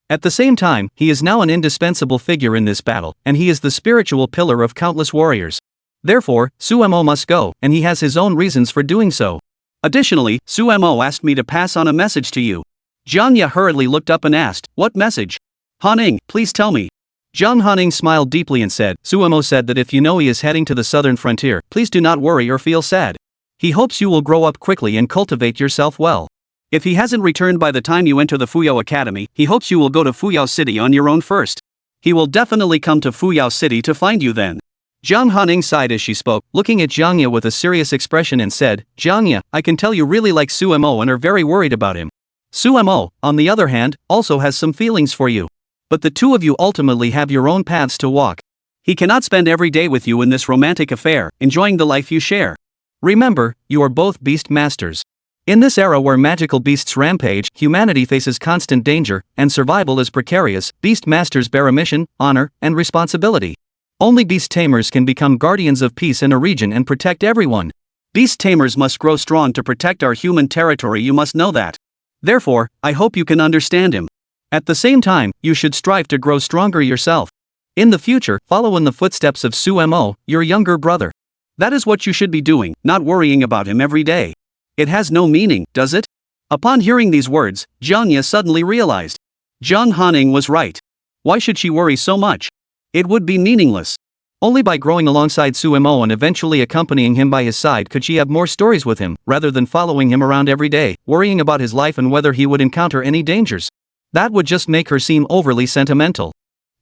At the same time, he is now an indispensable figure in this battle, and he is the spiritual pillar of countless warriors. Therefore, Sumo must go, and he has his own reasons for doing so. Additionally, Sumo asked me to pass on a message to you. Jiang Ya hurriedly looked up and asked, what message? Hanying, please tell me. Jiang Hanying smiled deeply and said, Sumo said that if you know he is heading to the southern frontier, please do not worry or feel sad. He hopes you will grow up quickly and cultivate yourself well. If he hasn't returned by the time you enter the Fuyao Academy, he hopes you will go to Fuyao City on your own first. He will definitely come to Fuyao City to find you then. Jiang Hanying sighed as she spoke, looking at Jiang Ya with a serious expression and said, Jiang Ya, I can tell you really like Sumo and are very worried about him. Sumo, on the other hand, also has some feelings for you. But the two of you ultimately have your own paths to walk. He cannot spend every day with you in this romantic affair, enjoying the life you share. Remember, you are both beast masters. In this era where magical beasts rampage, humanity faces constant danger, and survival is precarious, beast masters bear a mission, honor, and responsibility. Only beast tamers can become guardians of peace in a region and protect everyone. Beast tamers must grow strong to protect our human territory, you must know that. Therefore, I hope you can understand him. At the same time, you should strive to grow stronger yourself. In the future, follow in the footsteps of Su Mo, your younger brother. That is what you should be doing, not worrying about him every day. It has no meaning, does it? Upon hearing these words, Jiang Ya suddenly realized. Jiang Hanying was right. Why should she worry so much? It would be meaningless. Only by growing alongside Su Mo and eventually accompanying him by his side could she have more stories with him, rather than following him around every day, worrying about his life and whether he would encounter any dangers. That would just make her seem overly sentimental.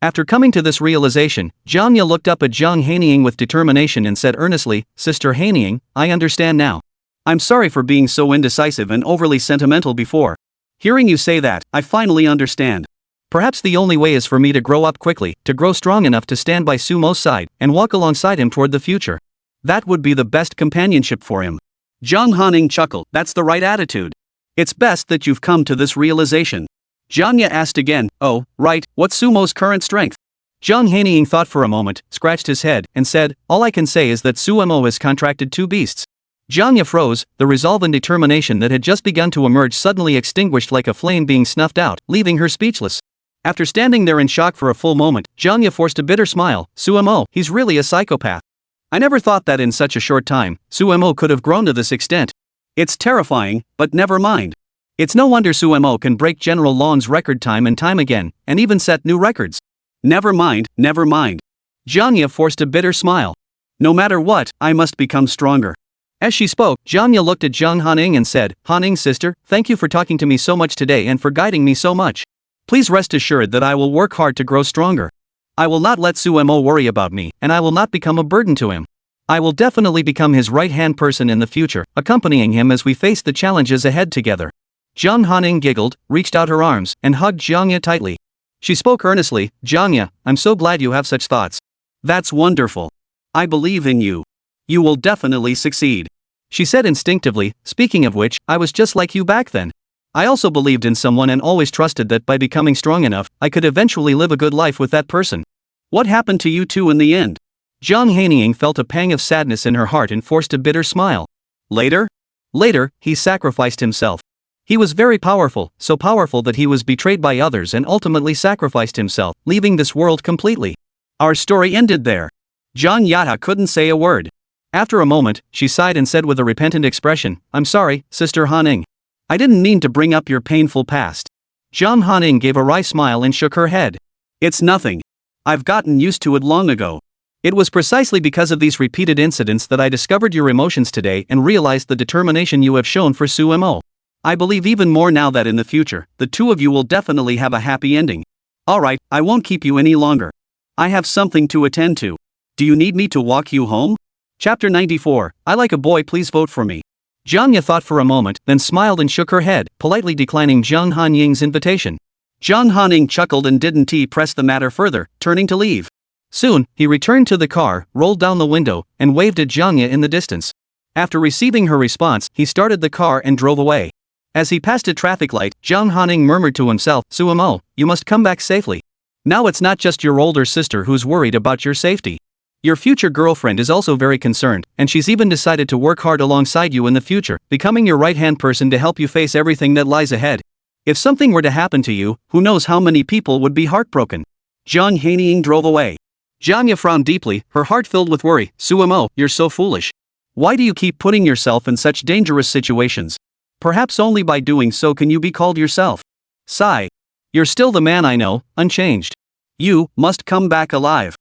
After coming to this realization, Jiang Ya looked up at Jiang Hanying with determination and said earnestly, Sister Hanying, I understand now. I'm sorry for being so indecisive and overly sentimental before. Hearing you say that, I finally understand. Perhaps the only way is for me to grow up quickly, to grow strong enough to stand by Su Mo's side, and walk alongside him toward the future. That would be the best companionship for him. Jiang Hanying chuckled, that's the right attitude. It's best that you've come to this realization. Jiang Ya asked again, oh, right, what's Su Mo's current strength? Jiang Hanying thought for a moment, scratched his head, and said, all I can say is that Su Mo has contracted 2 beasts. Jiang Ya froze, the resolve and determination that had just begun to emerge suddenly extinguished like a flame being snuffed out, leaving her speechless. After standing there in shock for a full moment, Jiang Ya forced a bitter smile. Su Mo, he's really a psychopath. I never thought that in such a short time, Su Mo could have grown to this extent. It's terrifying, but never mind. It's no wonder Su Mo can break General Lon's record time and time again, and even set new records. Never mind, never mind. Jiang Ya forced a bitter smile. No matter what, I must become stronger. As she spoke, Jiang Ya looked at Jiang Hanying and said, Hanying sister, thank you for talking to me so much today and for guiding me so much. Please rest assured that I will work hard to grow stronger. I will not let Su Mo worry about me, and I will not become a burden to him. I will definitely become his right-hand person in the future, accompanying him as we face the challenges ahead together. Jiang Hanying giggled, reached out her arms, and hugged Jiang Ya tightly. She spoke earnestly, Jiang Ya, I'm so glad you have such thoughts. That's wonderful. I believe in you. You will definitely succeed. She said instinctively, speaking of which, I was just like you back then. I also believed in someone and always trusted that by becoming strong enough, I could eventually live a good life with that person. What happened to you two in the end? Jiang Hanying felt a pang of sadness in her heart and forced a bitter smile. Later? Later, he sacrificed himself. He was very powerful, so powerful that he was betrayed by others and ultimately sacrificed himself, leaving this world completely. Our story ended there. Jiang Ya couldn't say a word. After a moment, she sighed and said with a repentant expression, I'm sorry, Sister Hanying. I didn't mean to bring up your painful past. Jiang Hanying gave a wry smile and shook her head. It's nothing. I've gotten used to it long ago. It was precisely because of these repeated incidents that I discovered your emotions today and realized the determination you have shown for Su Mo. I believe even more now that in the future, the two of you will definitely have a happy ending. Alright, I won't keep you any longer. I have something to attend to. Do you need me to walk you home? Chapter 94, I like a boy, please vote for me. Jiang Ya thought for a moment, then smiled and shook her head, politely declining Jiang Hanying's invitation. Jiang Hanying chuckled and didn't press the matter further, turning to leave. Soon, he returned to the car, rolled down the window, and waved at Jiang Ya in the distance. After receiving her response, he started the car and drove away. As he passed a traffic light, Jiang Hanying murmured to himself, Su Mo, you must come back safely. Now it's not just your older sister who's worried about your safety. Your future girlfriend is also very concerned, and she's even decided to work hard alongside you in the future, becoming your right-hand person to help you face everything that lies ahead. If something were to happen to you, who knows how many people would be heartbroken. Jiang Hanying drove away. Jiang Ya frowned deeply, her heart filled with worry. Su Mo, you're so foolish. Why do you keep putting yourself in such dangerous situations? Perhaps only by doing so can you be called yourself. Sigh. You're still the man I know, unchanged. You must come back alive.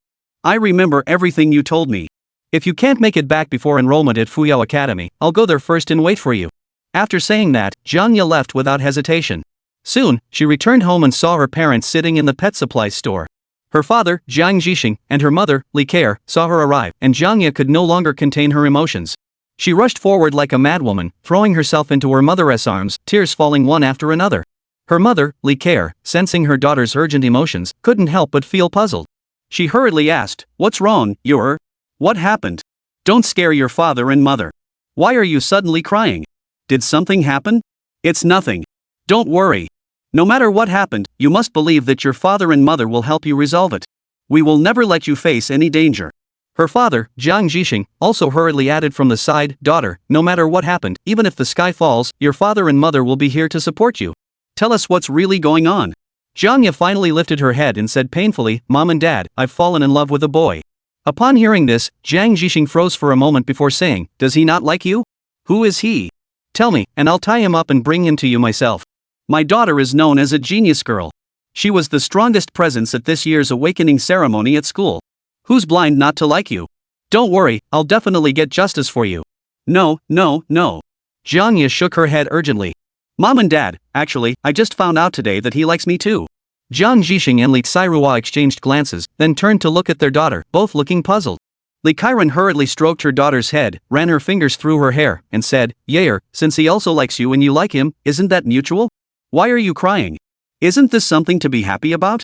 I remember everything you told me. If you can't make it back before enrollment at Fuyao Academy, I'll go there first and wait for you. After saying that, Jiang Ya left without hesitation. Soon, she returned home and saw her parents sitting in the pet supplies store. Her father, Jiang Zhixing, and her mother, Li Ke, saw her arrive, and Jiang Ya could no longer contain her emotions. She rushed forward like a madwoman, throwing herself into her mother's arms, tears falling one after another. Her mother, Li Ke, sensing her daughter's urgent emotions, couldn't help but feel puzzled. She hurriedly asked, "What's wrong, Yor? What happened? Don't scare your father and mother. Why are you suddenly crying? Did something happen?" "It's nothing. Don't worry. No matter what happened, you must believe that your father and mother will help you resolve it. We will never let you face any danger." Her father, Jiang Hanying, also hurriedly added from the side, "Daughter, no matter what happened, even if the sky falls, your father and mother will be here to support you. Tell us what's really going on." Jiang Ya finally lifted her head and said painfully, "Mom and Dad, I've fallen in love with a boy." Upon hearing this, Jiang Hanying froze for a moment before saying, "Does he not like you? Who is he? Tell me, and I'll tie him up and bring him to you myself. My daughter is known as a genius girl. She was the strongest presence at this year's awakening ceremony at school. Who's blind not to like you? Don't worry, I'll definitely get justice for you." "No, no, no." Jiang Ya shook her head urgently. "Mom and Dad, actually, I just found out today that he likes me too." Jiang Hanying and Li Xiruo exchanged glances, then turned to look at their daughter, both looking puzzled. Li Qiren hurriedly stroked her daughter's head, ran her fingers through her hair, and said, "Yair, since he also likes you and you like him, isn't that mutual? Why are you crying? Isn't this something to be happy about?"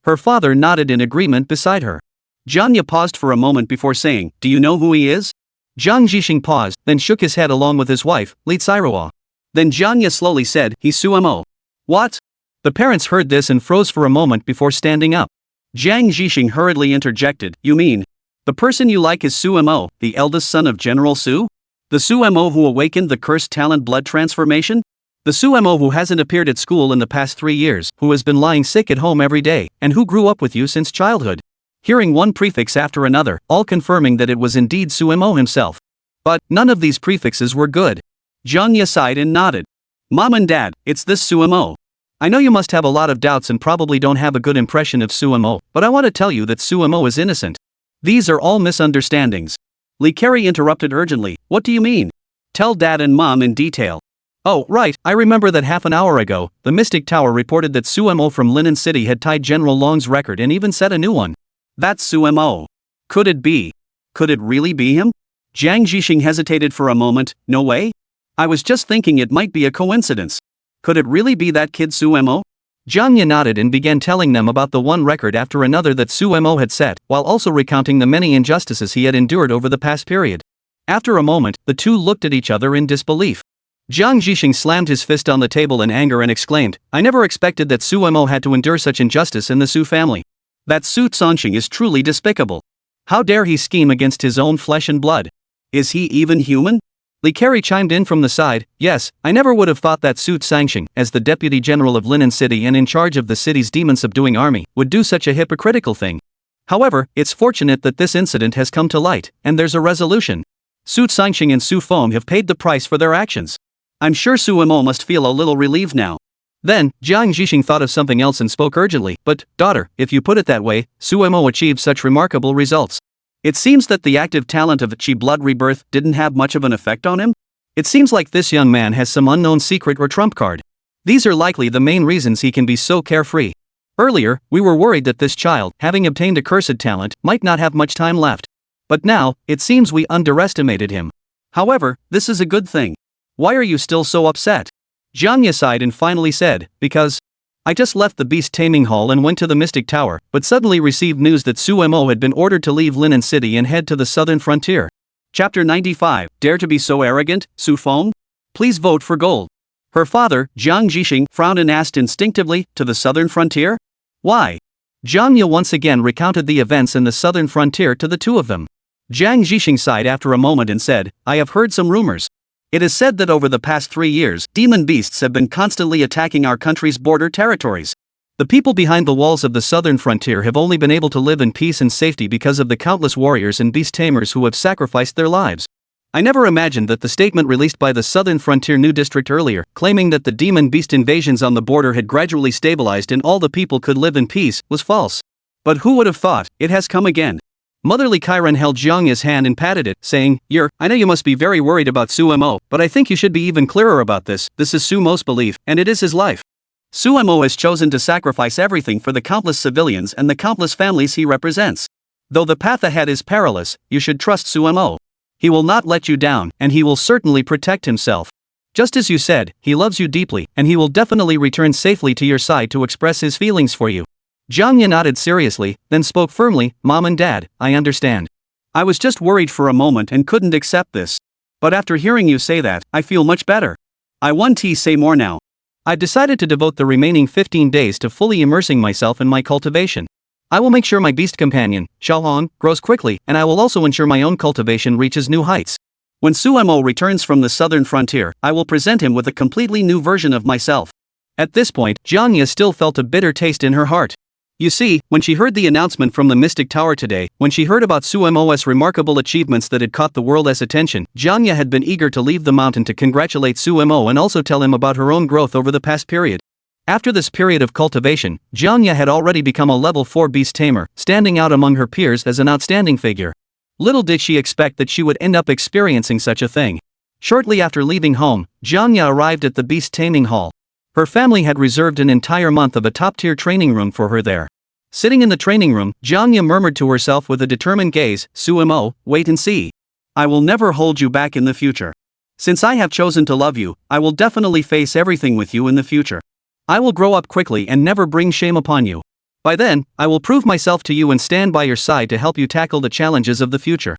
Her father nodded in agreement beside her. Jiang Ya paused for a moment before saying, "Do you know who he is?" Jiang Hanying paused, then shook his head along with his wife, Li Xiruo. Then Jiang Ya slowly said, "He's Sumo." "What?" The parents heard this and froze for a moment before standing up. Jiang Hanying hurriedly interjected, "You mean, the person you like is Sumo, the eldest son of General Su? The Sumo who awakened the cursed talent blood transformation? The Sumo who hasn't appeared at school in the past 3 years, who has been lying sick at home every day, and who grew up with you since childhood?" Hearing one prefix after another, all confirming that it was indeed Sumo himself. But none of these prefixes were good. Jiang Ya sighed and nodded. "Mom and Dad, it's this Sumo. I know you must have a lot of doubts and probably don't have a good impression of Sumo, but I want to tell you that Sumo is innocent. These are all misunderstandings." Li Ke interrupted urgently, "What do you mean? Tell Dad and Mom in detail." "Oh, right, I remember that half an hour ago, the Mystic Tower reported that Sumo from Linen City had tied General Long's record and even set a new one. That's Sumo. Could it be? Could it really be him?" Jiang Hanying hesitated for a moment. "No way? I was just thinking it might be a coincidence. Could it really be that kid Sumo?" Jiang Ya nodded and began telling them about the one record after another that Sumo had set, while also recounting the many injustices he had endured over the past period. After a moment, the two looked at each other in disbelief. Jiang Hanying slammed his fist on the table in anger and exclaimed, "I never expected that Sumo had to endure such injustice in the Su family. That Su Sanxing is truly despicable. How dare he scheme against his own flesh and blood? Is he even human?" Li Ke chimed in from the side, "Yes, I never would have thought that Su Sanxing, as the deputy general of Linen City and in charge of the city's demon-subduing army, would do such a hypocritical thing. However, it's fortunate that this incident has come to light, and there's a resolution. Su Sanxing and Su Feng have paid the price for their actions. I'm sure Sumo must feel a little relieved now." Then, Jiang Hanying thought of something else and spoke urgently, "But, daughter, if you put it that way, Sumo achieved such remarkable results. It seems that the active talent of Qi blood rebirth didn't have much of an effect on him? It seems like this young man has some unknown secret or trump card. These are likely the main reasons he can be so carefree. Earlier, we were worried that this child, having obtained a cursed talent, might not have much time left. But now, it seems we underestimated him. However, this is a good thing. Why are you still so upset?" Jiang Ya sighed and finally said, "Because I just left the beast taming hall and went to the Mystic Tower, but suddenly received news that Sumo had been ordered to leave Linen City and head to the southern frontier." Chapter 95, Dare to be so arrogant, Su Feng? Please vote for gold. Her father, Jiang Hanying, frowned and asked instinctively, "To the southern frontier? Why?" Jiang Ya once again recounted the events in the southern frontier to the two of them. Jiang Hanying sighed after a moment and said, "I have heard some rumors. It is said that over the past 3 years, demon beasts have been constantly attacking our country's border territories. The people behind the walls of the southern frontier have only been able to live in peace and safety because of the countless warriors and beast tamers who have sacrificed their lives. I never imagined that the statement released by the Southern Frontier New District earlier, claiming that the demon beast invasions on the border had gradually stabilized and all the people could live in peace, was false. But who would have thought, it has come again." Motherly Chiron held Jiang Ya's hand and patted it, saying, I know you must be very worried about Sumo, but I think you should be even clearer about this. This is Sumo's belief, and it is his life. Sumo has chosen to sacrifice everything for the countless civilians and the countless families he represents. Though the path ahead is perilous, you should trust Sumo. He will not let you down, and he will certainly protect himself. Just as you said, he loves you deeply, and he will definitely return safely to your side to express his feelings for you. Jiang Ya nodded seriously, then spoke firmly, Mom and Dad, I understand. I was just worried for a moment and couldn't accept this. But after hearing you say that, I feel much better. I want to say more now. I've decided to devote the remaining 15 days to fully immersing myself in my cultivation. I will make sure my beast companion, Xiaohong, grows quickly, and I will also ensure my own cultivation reaches new heights. When Suemo returns from the southern frontier, I will present him with a completely new version of myself. At this point, Jiang Ya still felt a bitter taste in her heart. You see, when she heard the announcement from the Mystic Tower today, when she heard about Suemo's remarkable achievements that had caught the world's attention, Jiang Ya had been eager to leave the mountain to congratulate Suemo and also tell him about her own growth over the past period. After this period of cultivation, Jiang Ya had already become a level 4 beast tamer, standing out among her peers as an outstanding figure. Little did she expect that she would end up experiencing such a thing. Shortly after leaving home, Jiang Ya arrived at the beast taming hall. Her family had reserved an entire month of a top-tier training room for her there. Sitting in the training room, Jiang Ya murmured to herself with a determined gaze, Suemo, wait and see. I will never hold you back in the future. Since I have chosen to love you, I will definitely face everything with you in the future. I will grow up quickly and never bring shame upon you. By then, I will prove myself to you and stand by your side to help you tackle the challenges of the future.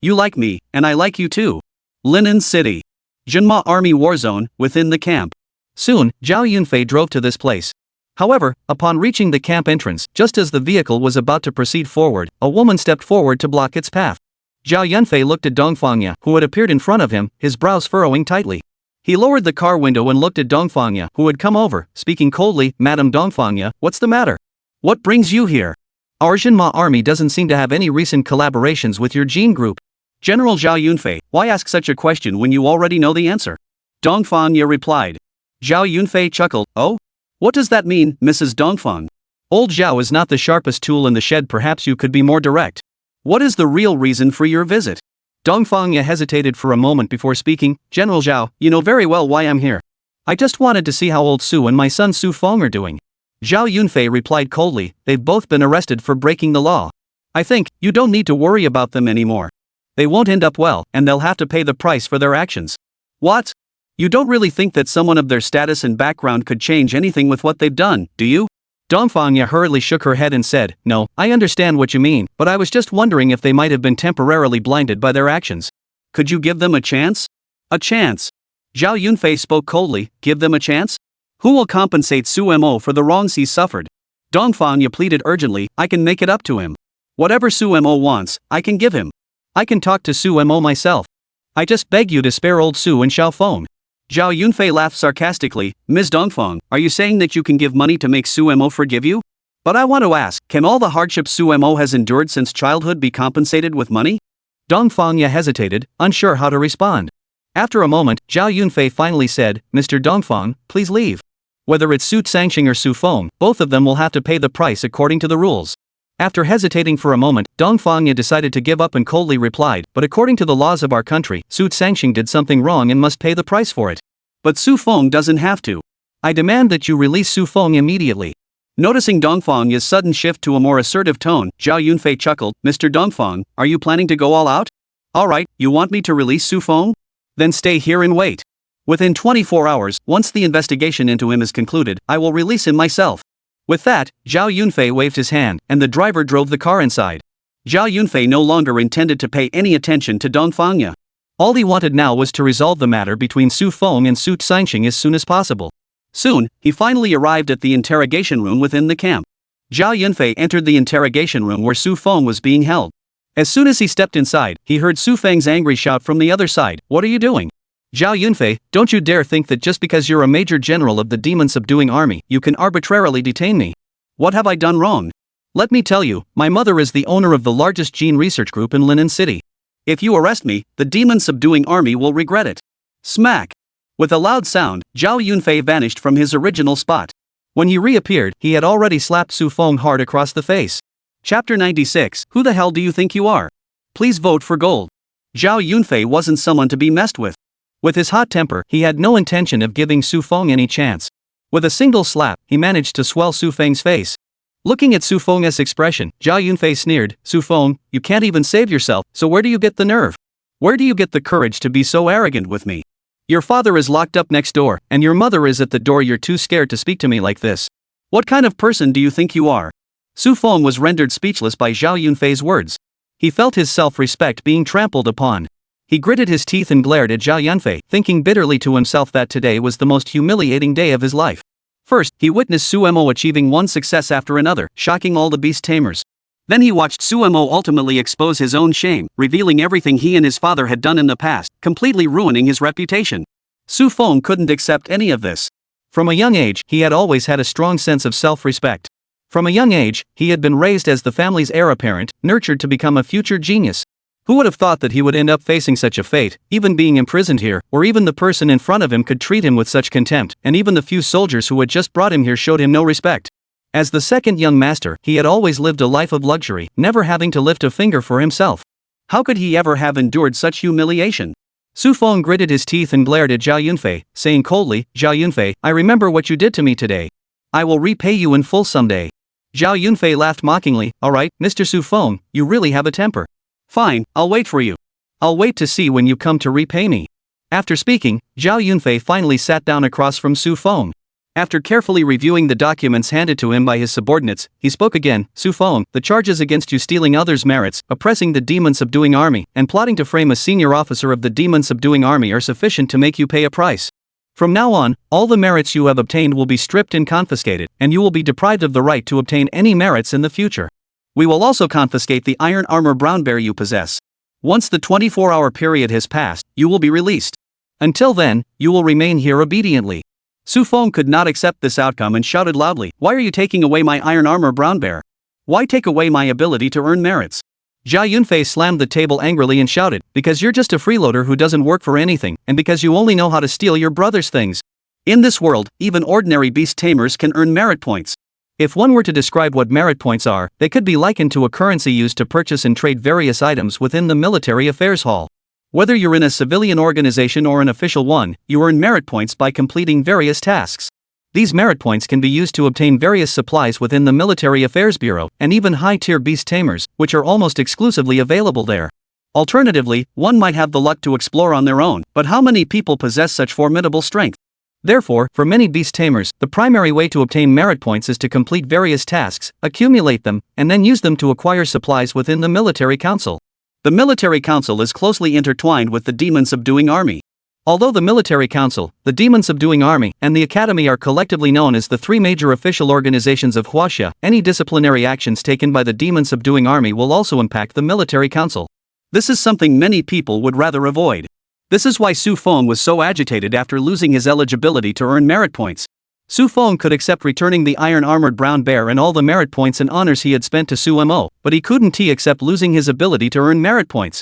You like me, and I like you too. Linen City. Jinma Army War Zone, within the camp. Soon, Zhao Yunfei drove to this place. However, upon reaching the camp entrance, just as the vehicle was about to proceed forward, a woman stepped forward to block its path. Zhao Yunfei looked at Dongfangya, who had appeared in front of him, his brows furrowing tightly. He lowered the car window and looked at Dongfangya, who had come over, speaking coldly, Madam Dongfangya, what's the matter? What brings you here? Our Jinma army doesn't seem to have any recent collaborations with your Jin group. General Zhao Yunfei, why ask such a question when you already know the answer? Dongfangya replied. Zhao Yunfei chuckled, oh? What does that mean, Mrs. Dongfang? Old Zhao is not the sharpest tool in the shed, perhaps you could be more direct. What is the real reason for your visit? Dongfangya hesitated for a moment before speaking, General Zhao, you know very well why I'm here. I just wanted to see how old Su and my son Su Feng are doing. Zhao Yunfei replied coldly, they've both been arrested for breaking the law. I think, you don't need to worry about them anymore. They won't end up well, and they'll have to pay the price for their actions. What? You don't really think that someone of their status and background could change anything with what they've done, do you? Dongfangya hurriedly shook her head and said, no, I understand what you mean, but I was just wondering if they might have been temporarily blinded by their actions. Could you give them a chance? A chance? Zhao Yunfei spoke coldly, give them a chance? Who will compensate Suemo for the wrongs he suffered? Dongfangya pleaded urgently, I can make it up to him. Whatever Suemo wants, I can give him. I can talk to Suemo myself. I just beg you to spare old Su and Xiaofeng. Zhao Yunfei laughed sarcastically, Ms. Dongfang, are you saying that you can give money to make Suemo forgive you? But I want to ask, can all the hardships Suemo has endured since childhood be compensated with money? Dongfangya hesitated, unsure how to respond. After a moment, Zhao Yunfei finally said, Mr. Dongfang, please leave. Whether it's Su Sangxing or Su Feng, both of them will have to pay the price according to the rules. After hesitating for a moment, Dongfangya decided to give up and coldly replied, but according to the laws of our country, Su Sangxing did something wrong and must pay the price for it. But Su Feng doesn't have to. I demand that you release Su Feng immediately. Noticing Dongfangya's sudden shift to a more assertive tone, Zhao Yunfei chuckled, Mr. Dongfang, are you planning to go all out? Alright, you want me to release Su Feng? Then stay here and wait. Within 24 hours, once the investigation into him is concluded, I will release him myself. With that, Zhao Yunfei waved his hand, and the driver drove the car inside. Zhao Yunfei no longer intended to pay any attention to Dongfangya. All he wanted now was to resolve the matter between Su Feng and Su Sangxing as soon as possible. Soon, he finally arrived at the interrogation room within the camp. Zhao Yunfei entered the interrogation room where Su Feng was being held. As soon as he stepped inside, he heard Su Feng's angry shout from the other side, what are you doing? Zhao Yunfei, don't you dare think that just because you're a major general of the demon-subduing army, you can arbitrarily detain me. What have I done wrong? Let me tell you, my mother is the owner of the largest gene research group in Linen City. If you arrest me, the demon-subduing army will regret it. Smack! With a loud sound, Zhao Yunfei vanished from his original spot. When he reappeared, he had already slapped Su Feng hard across the face. Chapter 96, Who the hell do you think you are? Please vote for gold. Zhao Yunfei wasn't someone to be messed with. With his hot temper, he had no intention of giving Su Feng any chance. With a single slap, he managed to swell Su Feng's face. Looking at Su Feng's expression, Zhao Yunfei sneered, Su Feng, you can't even save yourself, so where do you get the nerve? Where do you get the courage to be so arrogant with me? Your father is locked up next door, and your mother is at the door. You're too scared to speak to me like this. What kind of person do you think you are? Xu Feng was rendered speechless by Zhao Yunfei's words. He felt his self-respect being trampled upon. He gritted his teeth and glared at Zhao Yunfei, thinking bitterly to himself that today was the most humiliating day of his life. First, he witnessed Su Mo achieving one success after another, shocking all the beast tamers. Then he watched Su Mo ultimately expose his own shame, revealing everything he and his father had done in the past, completely ruining his reputation. Xu Feng couldn't accept any of this. From a young age, he had always had a strong sense of self-respect. From a young age, he had been raised as the family's heir apparent, nurtured to become a future genius. Who would have thought that he would end up facing such a fate, even being imprisoned here, or even the person in front of him could treat him with such contempt, and even the few soldiers who had just brought him here showed him no respect. As the second young master, he had always lived a life of luxury, never having to lift a finger for himself. How could he ever have endured such humiliation? Xu Feng gritted his teeth and glared at Zhao Yunfei, saying coldly, Zhao Yunfei, I remember what you did to me today. I will repay you in full someday. Zhao Yunfei laughed mockingly, alright, Mr. Xu Feng, you really have a temper. Fine, I'll wait for you. I'll wait to see when you come to repay me. After speaking, Zhao Yunfei finally sat down across from Xu Feng. After carefully reviewing the documents handed to him by his subordinates, he spoke again, Xu Feng, the charges against you stealing others' merits, oppressing the demon-subduing army, and plotting to frame a senior officer of the demon-subduing army are sufficient to make you pay a price. From now on, all the merits you have obtained will be stripped and confiscated, and you will be deprived of the right to obtain any merits in the future. We will also confiscate the iron armor brown bear you possess. Once the 24-hour period has passed, you will be released. Until then, you will remain here obediently. Xu Feng could not accept this outcome and shouted loudly, why are you taking away my iron armor brown bear? Why take away my ability to earn merits? Zhao Yunfei slammed the table angrily and shouted, because you're just a freeloader who doesn't work for anything, and because you only know how to steal your brother's things. In this world, even ordinary beast tamers can earn merit points. If one were to describe what merit points are, they could be likened to a currency used to purchase and trade various items within the military affairs hall. Whether you're in a civilian organization or an official one, you earn merit points by completing various tasks. These merit points can be used to obtain various supplies within the Military Affairs Bureau, and even high-tier beast tamers, which are almost exclusively available there. Alternatively, one might have the luck to explore on their own, but how many people possess such formidable strength? Therefore, for many beast tamers, the primary way to obtain merit points is to complete various tasks, accumulate them, and then use them to acquire supplies within the military council. The military council is closely intertwined with the demon-subduing army. Although the military council, the demon-subduing army, and the academy are collectively known as the three major official organizations of Huaxia, any disciplinary actions taken by the demon-subduing army will also impact the military council. This is something many people would rather avoid. This is why Xu Feng was so agitated after losing his eligibility to earn merit points. Xu Feng could accept returning the iron-armored brown bear and all the merit points and honors he had spent to Su Mo, but he couldn't accept losing his ability to earn merit points.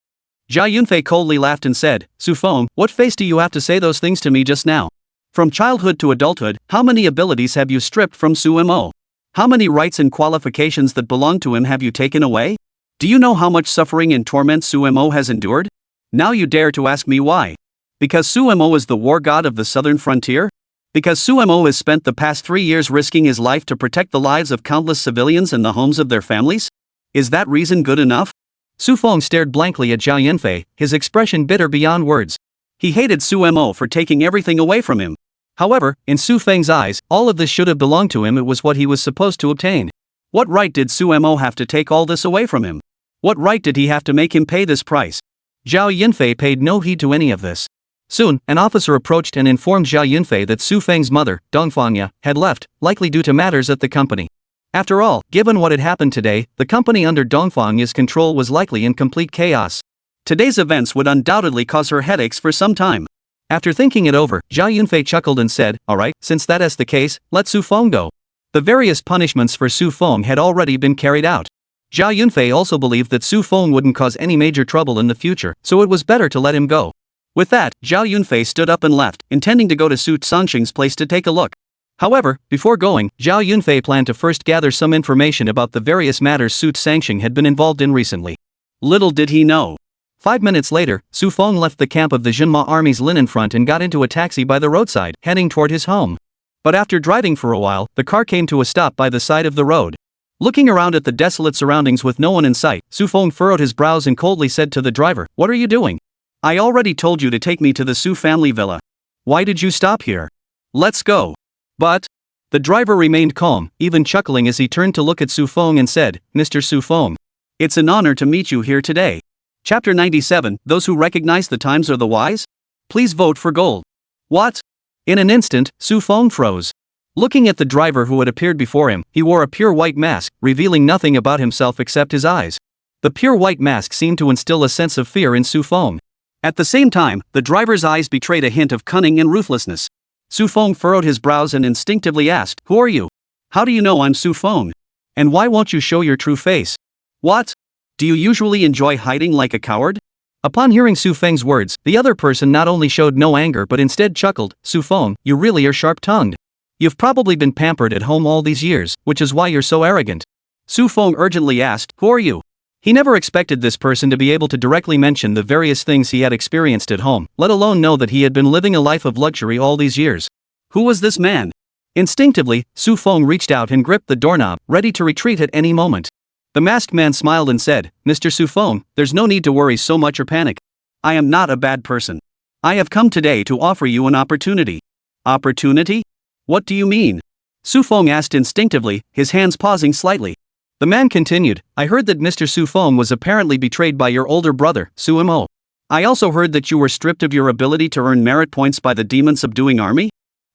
Zhao Yunfei coldly laughed and said, Xu Feng, what face do you have to say those things to me just now? From childhood to adulthood, how many abilities have you stripped from Su Mo? How many rights and qualifications that belonged to him have you taken away? Do you know how much suffering and torment Su Mo has endured? Now you dare to ask me why? Because Su Mo is the war god of the southern frontier? Because Su Mo has spent the past 3 years risking his life to protect the lives of countless civilians and the homes of their families? Is that reason good enough? Xu Feng stared blankly at Zhao Yunfei, his expression bitter beyond words. He hated Su Mo for taking everything away from him. However, in Su Feng's eyes, all of this should have belonged to him. It was what he was supposed to obtain. What right did Su Mo have to take all this away from him? What right did he have to make him pay this price? Zhao Yunfei paid no heed to any of this. Soon, an officer approached and informed Zhao Yunfei that Su Feng's mother, Dong Ya, had left, likely due to matters at the company. After all, given what had happened today, the company under Dong Ya's control was likely in complete chaos. Today's events would undoubtedly cause her headaches for some time. After thinking it over, Zhao Yunfei chuckled and said, alright, since that is the case, let Su Feng go. The various punishments for Su Feng had already been carried out. Zhao Yunfei also believed that Su Feng wouldn't cause any major trouble in the future, so it was better to let him go. With that, Zhao Yunfei stood up and left, intending to go to Su Sangxing's place to take a look. However, before going, Zhao Yunfei planned to first gather some information about the various matters Su Sangxing had been involved in recently. Little did he know. 5 minutes later, Su Feng left the camp of the Jinma army's linen front and got into a taxi by the roadside, heading toward his home. But after driving for a while, the car came to a stop by the side of the road. Looking around at the desolate surroundings with no one in sight, Su Feng furrowed his brows and coldly said to the driver, "What are you doing? I already told you to take me to the Su family villa. Why did you stop here? Let's go. But the driver remained calm, even chuckling as he turned to look at Xu Feng and said, Mr. Xu Feng. It's an honor to meet you here today. Chapter 97, Those who recognize the times are the wise? Please vote for gold. What? In an instant, Xu Feng froze. Looking at the driver who had appeared before him, he wore a pure white mask, revealing nothing about himself except his eyes. The pure white mask seemed to instill a sense of fear in Xu Feng. At the same time, the driver's eyes betrayed a hint of cunning and ruthlessness. Xu Feng furrowed his brows and instinctively asked, Who are you? How do you know I'm Xu Feng? And why won't you show your true face? What? Do you usually enjoy hiding like a coward? Upon hearing Xu Feng's words, the other person not only showed no anger but instead chuckled, Xu Feng, you really are sharp-tongued. You've probably been pampered at home all these years, which is why you're so arrogant. Xu Feng urgently asked, Who are you? He never expected this person to be able to directly mention the various things he had experienced at home, let alone know that he had been living a life of luxury all these years. Who was this man? Instinctively, Xu Feng reached out and gripped the doorknob, ready to retreat at any moment. The masked man smiled and said, Mr. Xu Feng, there's no need to worry so much or panic. I am not a bad person. I have come today to offer you an opportunity. Opportunity? What do you mean? Xu Feng asked instinctively, his hands pausing slightly. The man continued, I heard that Mr. Xu Feng was apparently betrayed by your older brother, Xu Mo. I also heard that you were stripped of your ability to earn merit points by the demon-subduing army.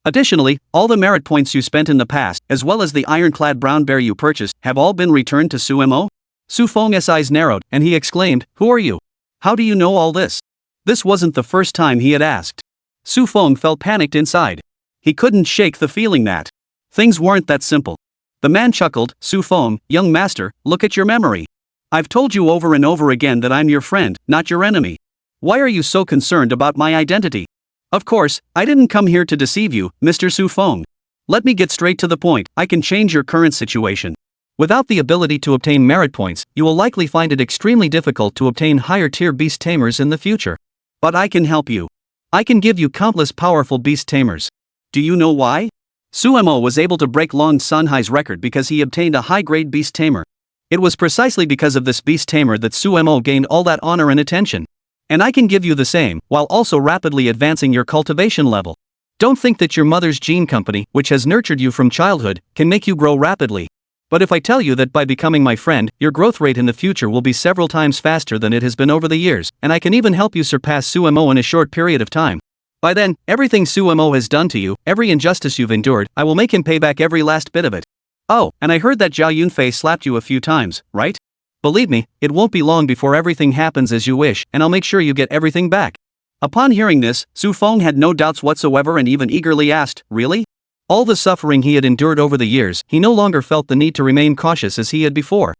Additionally, all the merit points you spent in the past, as well as the ironclad brown bear you purchased, have all been returned to Xu Mo? Xu Feng's eyes narrowed, and he exclaimed, Who are you? How do you know all this? This wasn't the first time he had asked. Xu Feng felt panicked inside. He couldn't shake the feeling that things weren't that simple. The man chuckled, Xu Feng, young master, look at your memory. I've told you over and over again that I'm your friend, not your enemy. Why are you so concerned about my identity? Of course, I didn't come here to deceive you, Mr. Xu Feng. Let me get straight to the point, I can change your current situation. Without the ability to obtain merit points, you will likely find it extremely difficult to obtain higher tier beast tamers in the future. But I can help you. I can give you countless powerful beast tamers. Do you know why? Xu Mo was able to break Long Sunhai's record because he obtained a high-grade beast tamer. It was precisely because of this beast tamer that Xu Mo gained all that honor and attention. And I can give you the same, while also rapidly advancing your cultivation level. Don't think that your mother's gene company, which has nurtured you from childhood, can make you grow rapidly. But if I tell you that by becoming my friend, your growth rate in the future will be several times faster than it has been over the years, and I can even help you surpass Xu Mo in a short period of time. By then, everything Xu Mo has done to you, every injustice you've endured, I will make him pay back every last bit of it. Oh, and I heard that Lin Fe slapped you a few times, right? Believe me, it won't be long before everything happens as you wish, and I'll make sure you get everything back. Upon hearing this, Xu Feng had no doubts whatsoever and even eagerly asked, Really? All the suffering he had endured over the years, he no longer felt the need to remain cautious as he had before.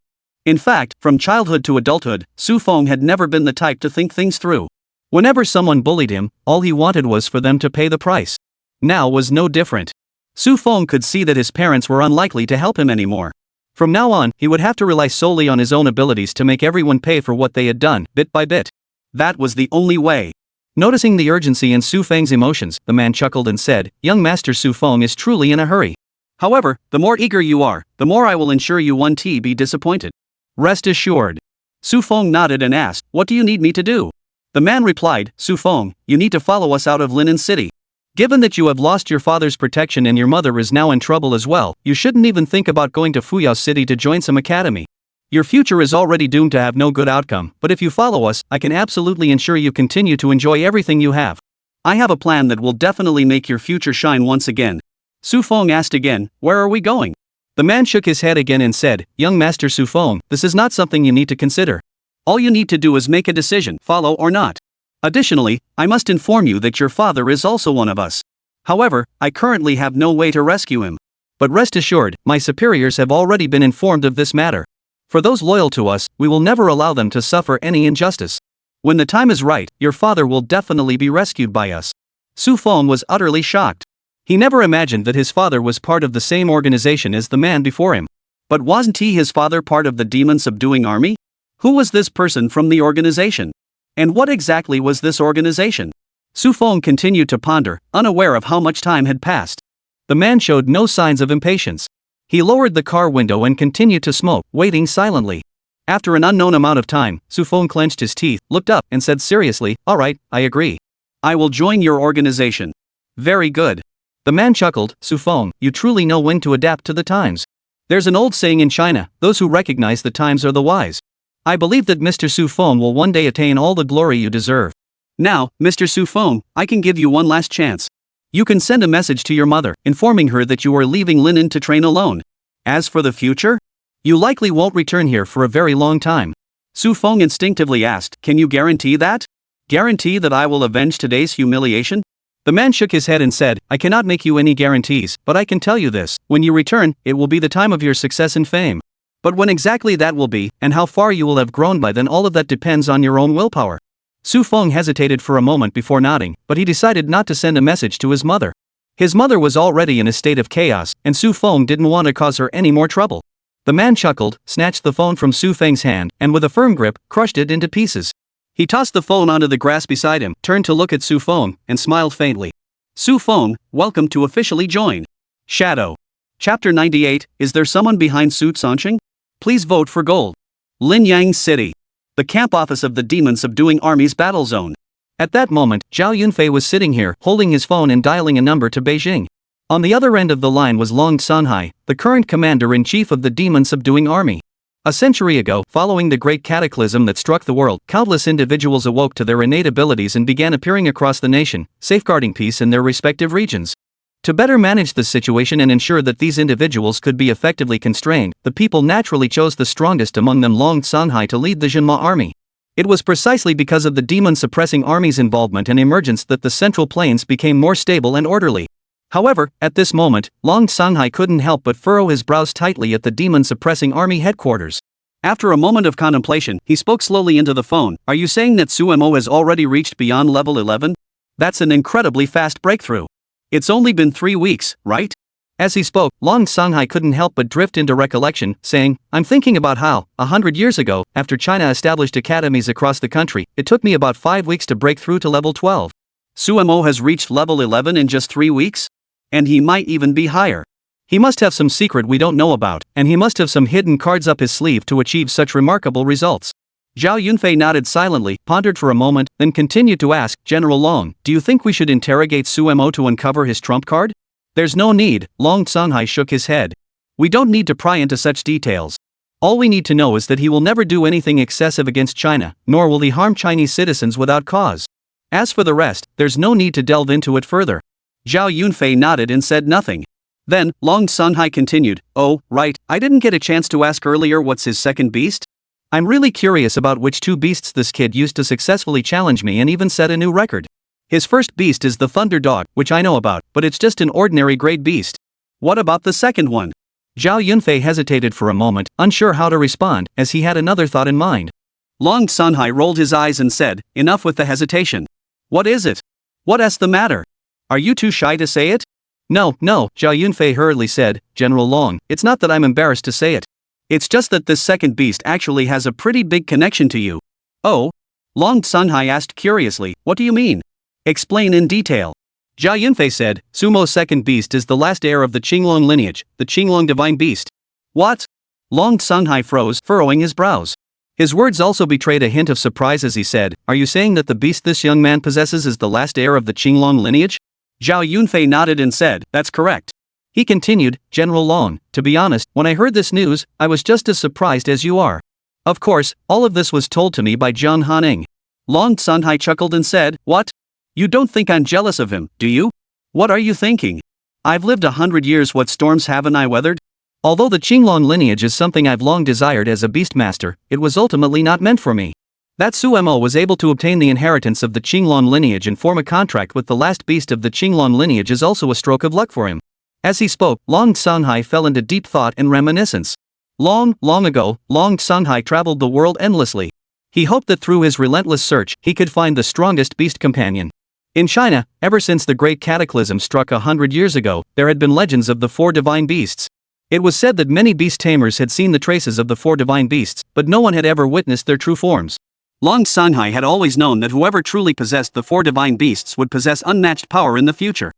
In fact, from childhood to adulthood, Xu Feng had never been the type to think things through. Whenever someone bullied him, all he wanted was for them to pay the price. Now was no different. Xu Feng could see that his parents were unlikely to help him anymore. From now on, he would have to rely solely on his own abilities to make everyone pay for what they had done, bit by bit. That was the only way. Noticing the urgency in Xu Feng's emotions, the man chuckled and said, Young Master Xu Feng is truly in a hurry. However, the more eager you are, the more I will ensure you won't be disappointed. Rest assured. Xu Feng nodded and asked, What do you need me to do? The man replied, Xu Feng, you need to follow us out of Linen City. Given that you have lost your father's protection and your mother is now in trouble as well, you shouldn't even think about going to Fuyao City to join some academy. Your future is already doomed to have no good outcome, but if you follow us, I can absolutely ensure you continue to enjoy everything you have. I have a plan that will definitely make your future shine once again. Xu Feng asked again, Where are we going? The man shook his head again and said, Young Master Xu Feng, this is not something you need to consider. All you need to do is make a decision, follow or not. Additionally, I must inform you that your father is also one of us. However, I currently have no way to rescue him. But rest assured, my superiors have already been informed of this matter. For those loyal to us, we will never allow them to suffer any injustice. When the time is right, your father will definitely be rescued by us. Xu Feng was utterly shocked. He never imagined that his father was part of the same organization as the man before him. But wasn't he his father part of the demon-subduing army? Who was this person from the organization? And what exactly was this organization? Xu Feng continued to ponder, unaware of how much time had passed. The man showed no signs of impatience. He lowered the car window and continued to smoke, waiting silently. After an unknown amount of time, Xu Feng clenched his teeth, looked up, and said seriously, All right, I agree. I will join your organization. Very good. The man chuckled. Xu Feng, you truly know when to adapt to the times. There's an old saying in China, those who recognize the times are the wise. I believe that Mr. Xu Feng will one day attain all the glory you deserve. Now, Mr. Xu Feng, I can give you one last chance. You can send a message to your mother, informing her that you are leaving Linen to train alone. As for the future? You likely won't return here for a very long time. Xu Feng instinctively asked, can you guarantee that? Guarantee that I will avenge today's humiliation? The man shook his head and said, I cannot make you any guarantees, but I can tell you this, when you return, it will be the time of your success and fame. But when exactly that will be, and how far you will have grown by then, all of that depends on your own willpower. Xu Feng hesitated for a moment before nodding, but he decided not to send a message to his mother. His mother was already in a state of chaos, and Xu Feng didn't want to cause her any more trouble. The man chuckled, snatched the phone from Xu Feng's hand, and with a firm grip, crushed it into pieces. He tossed the phone onto the grass beside him, turned to look at Xu Feng, and smiled faintly. Xu Feng, welcome to officially join Shadow. Chapter 98, Is there someone behind Su Sanqing? Please vote for gold. Linyang City. The camp office of the Demon Subduing Army's battle zone. At that moment, Zhao Yunfei was sitting here, holding his phone and dialing a number to Beijing. On the other end of the line was Long Sanhai, the current commander-in-chief of the Demon Subduing Army. A century ago, following the great cataclysm that struck the world, countless individuals awoke to their innate abilities and began appearing across the nation, safeguarding peace in their respective regions. To better manage the situation and ensure that these individuals could be effectively constrained, the people naturally chose the strongest among them, Long Sanhai, to lead the Zhenma army. It was precisely because of the demon-suppressing army's involvement and emergence that the Central Plains became more stable and orderly. However, at this moment, Long Sanhai couldn't help but furrow his brows tightly at the demon-suppressing army headquarters. After a moment of contemplation, he spoke slowly into the phone. Are you saying that Su Mo has already reached beyond level 11? That's an incredibly fast breakthrough. It's only been 3 weeks, right? As he spoke, Long Sanhai couldn't help but drift into recollection, saying, I'm thinking about how, 100 years ago, after China established academies across the country, it took me about 5 weeks to break through to level 12. Su Mo has reached level 11 in just 3 weeks? And he might even be higher. He must have some secret we don't know about, and he must have some hidden cards up his sleeve to achieve such remarkable results. Zhao Yunfei nodded silently, pondered for a moment, then continued to ask, General Long, do you think we should interrogate Su Mo to uncover his trump card? There's no need, Long Sanhai shook his head. We don't need to pry into such details. All we need to know is that he will never do anything excessive against China, nor will he harm Chinese citizens without cause. As for the rest, there's no need to delve into it further. Zhao Yunfei nodded and said nothing. Then, Long Sanhai continued, oh, right, I didn't get a chance to ask earlier what's his second beast? I'm really curious about which 2 beasts this kid used to successfully challenge me and even set a new record. His first beast is the Thunder Dog, which I know about, but it's just an ordinary grade beast. What about the second one? Zhao Yunfei hesitated for a moment, unsure how to respond, as he had another thought in mind. Long Sanhai rolled his eyes and said, enough with the hesitation. What is it? What's the matter? Are you too shy to say it? No, Zhao Yunfei hurriedly said, General Long, it's not that I'm embarrassed to say it. It's just that this second beast actually has a pretty big connection to you. Oh? Long Sanhai asked curiously, what do you mean? Explain in detail. Zhao Yunfei said, Sumo's second beast is the last heir of the Qinglong lineage, the Qinglong divine beast. What? Long Sanhai froze, furrowing his brows. His words also betrayed a hint of surprise as he said, are you saying that the beast this young man possesses is the last heir of the Qinglong lineage? Zhao Yunfei nodded and said, that's correct. He continued, General Long, to be honest, when I heard this news, I was just as surprised as you are. Of course, all of this was told to me by Jiang Hanying. Long Sanhai chuckled and said, what? You don't think I'm jealous of him, do you? What are you thinking? I've lived 100 years, what storms haven't I weathered? Although the Qinglong lineage is something I've long desired as a beastmaster, it was ultimately not meant for me. That Su Mo was able to obtain the inheritance of the Qinglong lineage and form a contract with the last beast of the Qinglong lineage is also a stroke of luck for him. As he spoke, Long Sanhai fell into deep thought and reminiscence. Long ago, Long Sanhai traveled the world endlessly. He hoped that through his relentless search, he could find the strongest beast companion. In China, ever since the great cataclysm struck 100 years ago, there had been legends of the 4 divine beasts. It was said that many beast tamers had seen the traces of the 4 divine beasts, but no one had ever witnessed their true forms. Long Sanhai had always known that whoever truly possessed the 4 divine beasts would possess unmatched power in the future.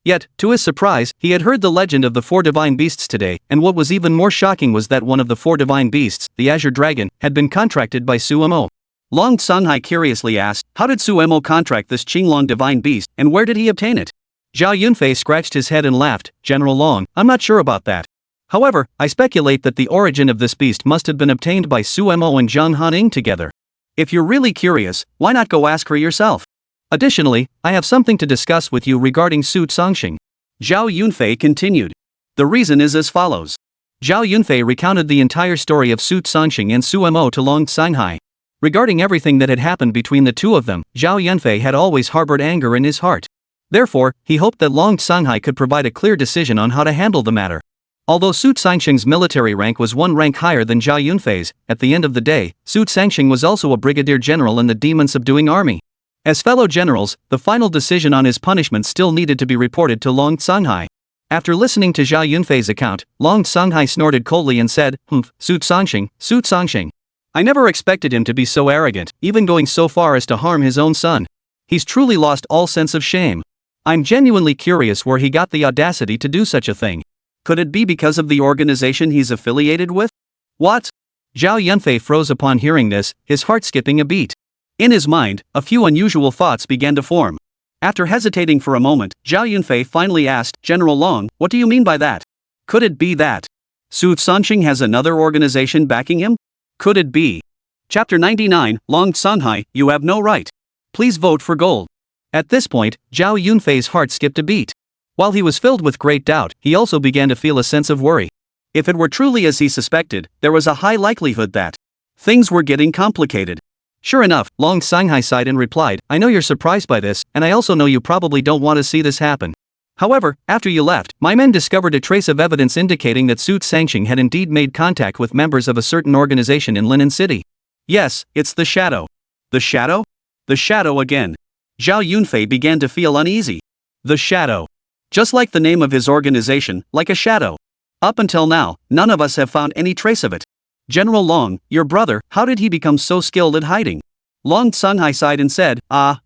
Yet, to his surprise, he had heard the legend of the 4 divine beasts today, and what was even more shocking was that one of the 4 divine beasts, the azure dragon, had been contracted by Su Mo. Long Sanhai curiously asked, how did Su Mo contract this Qinglong divine beast, and where did he obtain it? Zhao Yunfei scratched his head and laughed. General Long, I'm not sure about that. However, I speculate that the origin of this beast must have been obtained by Su Mo and Jiang Hanying together. If you're really curious, why not go ask her yourself? Additionally, I have something to discuss with you regarding Su Cangxing. Zhao Yunfei continued. The reason is as follows. Zhao Yunfei recounted the entire story of Su Cangxing and Su Mo to Long Xinghai. Regarding everything that had happened between the two of them, Zhao Yunfei had always harbored anger in his heart. Therefore, he hoped that Long Xinghai could provide a clear decision on how to handle the matter. Although Su Cangxing's military rank was one rank higher than Zhao Yunfei's, at the end of the day, Su Cangxing was also a brigadier general in the demon-subduing army. As fellow generals, the final decision on his punishment still needed to be reported to Long Xinghai. After listening to Zhao Yunfei's account, Long Xinghai snorted coldly and said, Su Cangxing, Su Cangxing. I never expected him to be so arrogant, even going so far as to harm his own son. He's truly lost all sense of shame. I'm genuinely curious where he got the audacity to do such a thing. Could it be because of the organization he's affiliated with? What? Zhao Yunfei froze upon hearing this, his heart skipping a beat. In his mind, a few unusual thoughts began to form. After hesitating for a moment, Zhao Yunfei finally asked, General Long, what do you mean by that? Could it be that Su Cangxing has another organization backing him? Could it be? Chapter 99, Long Xinghai, you have no right. Please vote for gold. At this point, Zhao Yunfei's heart skipped a beat. While he was filled with great doubt, he also began to feel a sense of worry. If it were truly as he suspected, there was a high likelihood that things were getting complicated. Sure enough, Long Xinghai sighed and replied, I know you're surprised by this, and I also know you probably don't want to see this happen. However, after you left, my men discovered a trace of evidence indicating that Su Cangxing had indeed made contact with members of a certain organization in Linen City. Yes, it's the Shadow. The Shadow? The Shadow again. Zhao Yunfei began to feel uneasy. The Shadow. Just like the name of his organization, like a shadow. Up until now, none of us have found any trace of it. General Long, your brother, how did he become so skilled at hiding? Long Xinghai sighed and said,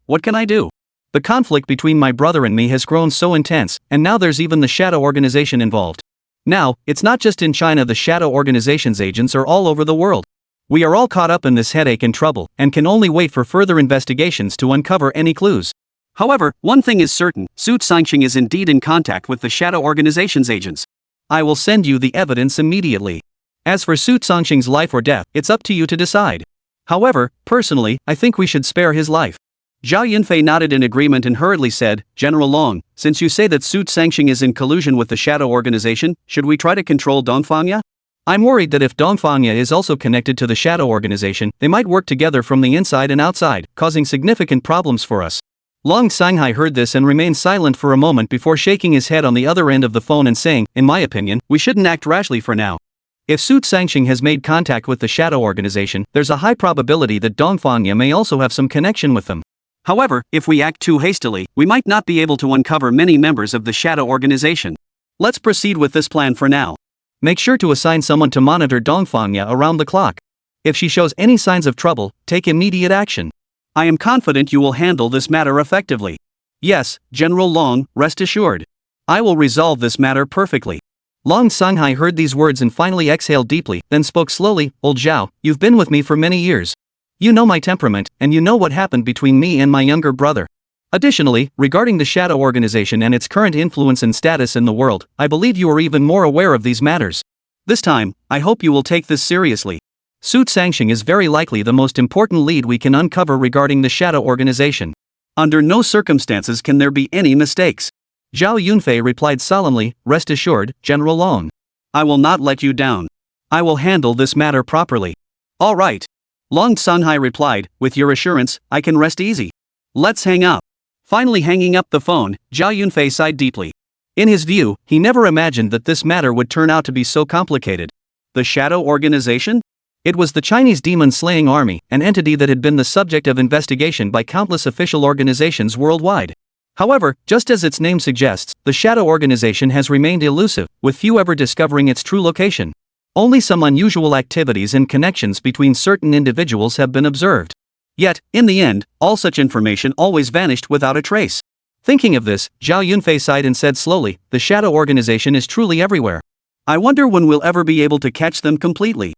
what can I do? The conflict between my brother and me has grown so intense, and now there's even the Shadow Organization involved. Now, it's not just in China, the Shadow Organization's agents are all over the world. We are all caught up in this headache and trouble, and can only wait for further investigations to uncover any clues. However, one thing is certain, Su Cangxing is indeed in contact with the Shadow Organization's agents. I will send you the evidence immediately. As for Su Cangxing's life or death, it's up to you to decide. However, personally, I think we should spare his life. Zhao Yunfei nodded in agreement and hurriedly said, General Long, since you say that Su Cangxing is in collusion with the Shadow Organization, should we try to control Dongfangya? I'm worried that if Dongfangya is also connected to the Shadow Organization, they might work together from the inside and outside, causing significant problems for us. Long Xinghai heard this and remained silent for a moment before shaking his head on the other end of the phone and saying, in my opinion, we shouldn't act rashly for now. If Su Cangxing has made contact with the Shadow Organization, there's a high probability that Dongfangya may also have some connection with them. However, if we act too hastily, we might not be able to uncover many members of the Shadow Organization. Let's proceed with this plan for now. Make sure to assign someone to monitor Dongfangya around the clock. If she shows any signs of trouble, take immediate action. I am confident you will handle this matter effectively. Yes, General Long, rest assured. I will resolve this matter perfectly. Long Xinghai heard these words and finally exhaled deeply, then spoke slowly, Old Zhao, you've been with me for many years. You know my temperament, and you know what happened between me and my younger brother. Additionally, regarding the Shadow Organization and its current influence and status in the world, I believe you are even more aware of these matters. This time, I hope you will take this seriously. Su Cangxing is very likely the most important lead we can uncover regarding the Shadow Organization. Under no circumstances can there be any mistakes. Zhao Yunfei replied solemnly, rest assured, General Long. I will not let you down. I will handle this matter properly. All right. Long Xinghai replied, with your assurance, I can rest easy. Let's hang up. Finally hanging up the phone, Zhao Yunfei sighed deeply. In his view, he never imagined that this matter would turn out to be so complicated. The Shadow Organization? It was the Chinese demon-slaying army, an entity that had been the subject of investigation by countless official organizations worldwide. However, just as its name suggests, the Shadow Organization has remained elusive, with few ever discovering its true location. Only some unusual activities and connections between certain individuals have been observed. Yet, in the end, all such information always vanished without a trace. Thinking of this, Zhao Yunfei sighed and said slowly, the Shadow Organization is truly everywhere. I wonder when we'll ever be able to catch them completely.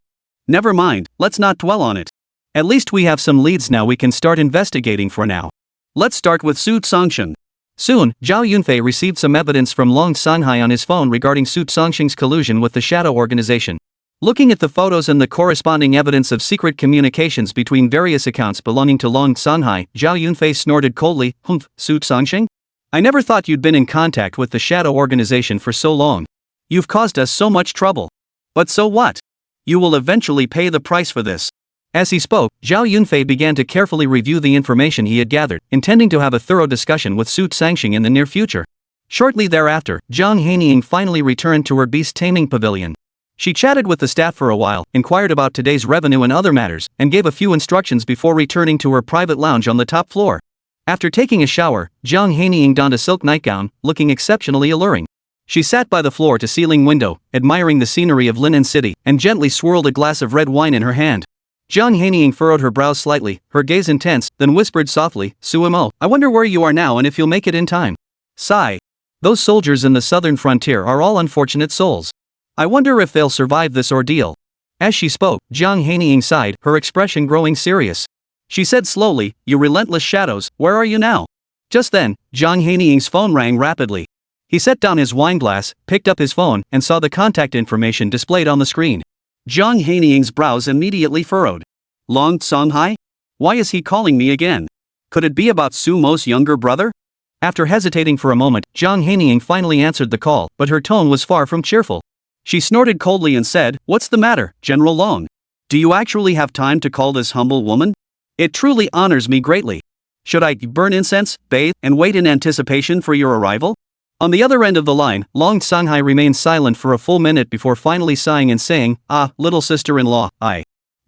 Never mind, let's not dwell on it. At least we have some leads now we can start investigating for now. Let's start with Su Cangxing. Soon, Zhao Yunfei received some evidence from Long Sanhai on his phone regarding Su Tsongxing's collusion with the Shadow Organization. Looking at the photos and the corresponding evidence of secret communications between various accounts belonging to Long Sanhai, Zhao Yunfei snorted coldly, "Humph, Su Tsongxing? I never thought you'd been in contact with the Shadow Organization for so long. You've caused us so much trouble. But so what? You will eventually pay the price for this." As he spoke, Zhao Yunfei began to carefully review the information he had gathered, intending to have a thorough discussion with Su Tsongxing in the near future. Shortly thereafter, Jiang Hanying finally returned to her beast taming pavilion. She chatted with the staff for a while, inquired about today's revenue and other matters, and gave a few instructions before returning to her private lounge on the top floor. After taking a shower, Jiang Hanying donned a silk nightgown, looking exceptionally alluring. She sat by the floor-to-ceiling window, admiring the scenery of Linen City, and gently swirled a glass of red wine in her hand. Jiang Hanying furrowed her brows slightly, her gaze intense, then whispered softly, "Suimo, I wonder where you are now and if you'll make it in time." Sigh. Those soldiers in the southern frontier are all unfortunate souls. I wonder if they'll survive this ordeal. As she spoke, Jiang Hanying sighed, her expression growing serious. She said slowly, "You relentless shadows, where are you now?" Just then, Jiang Hanying's phone rang rapidly. He set down his wineglass, picked up his phone, and saw the contact information displayed on the screen. Jiang Hanying's brows immediately furrowed. Long Sanhai? Why is he calling me again? Could it be about Sumo's younger brother? After hesitating for a moment, Jiang Hanying finally answered the call, but her tone was far from cheerful. She snorted coldly and said, "What's the matter, General Long? Do you actually have time to call this humble woman? It truly honors me greatly. Should I burn incense, bathe, and wait in anticipation for your arrival?" On the other end of the line, Long Sanhai remained silent for a full minute before finally sighing and saying, "Ah, little sister-in-law,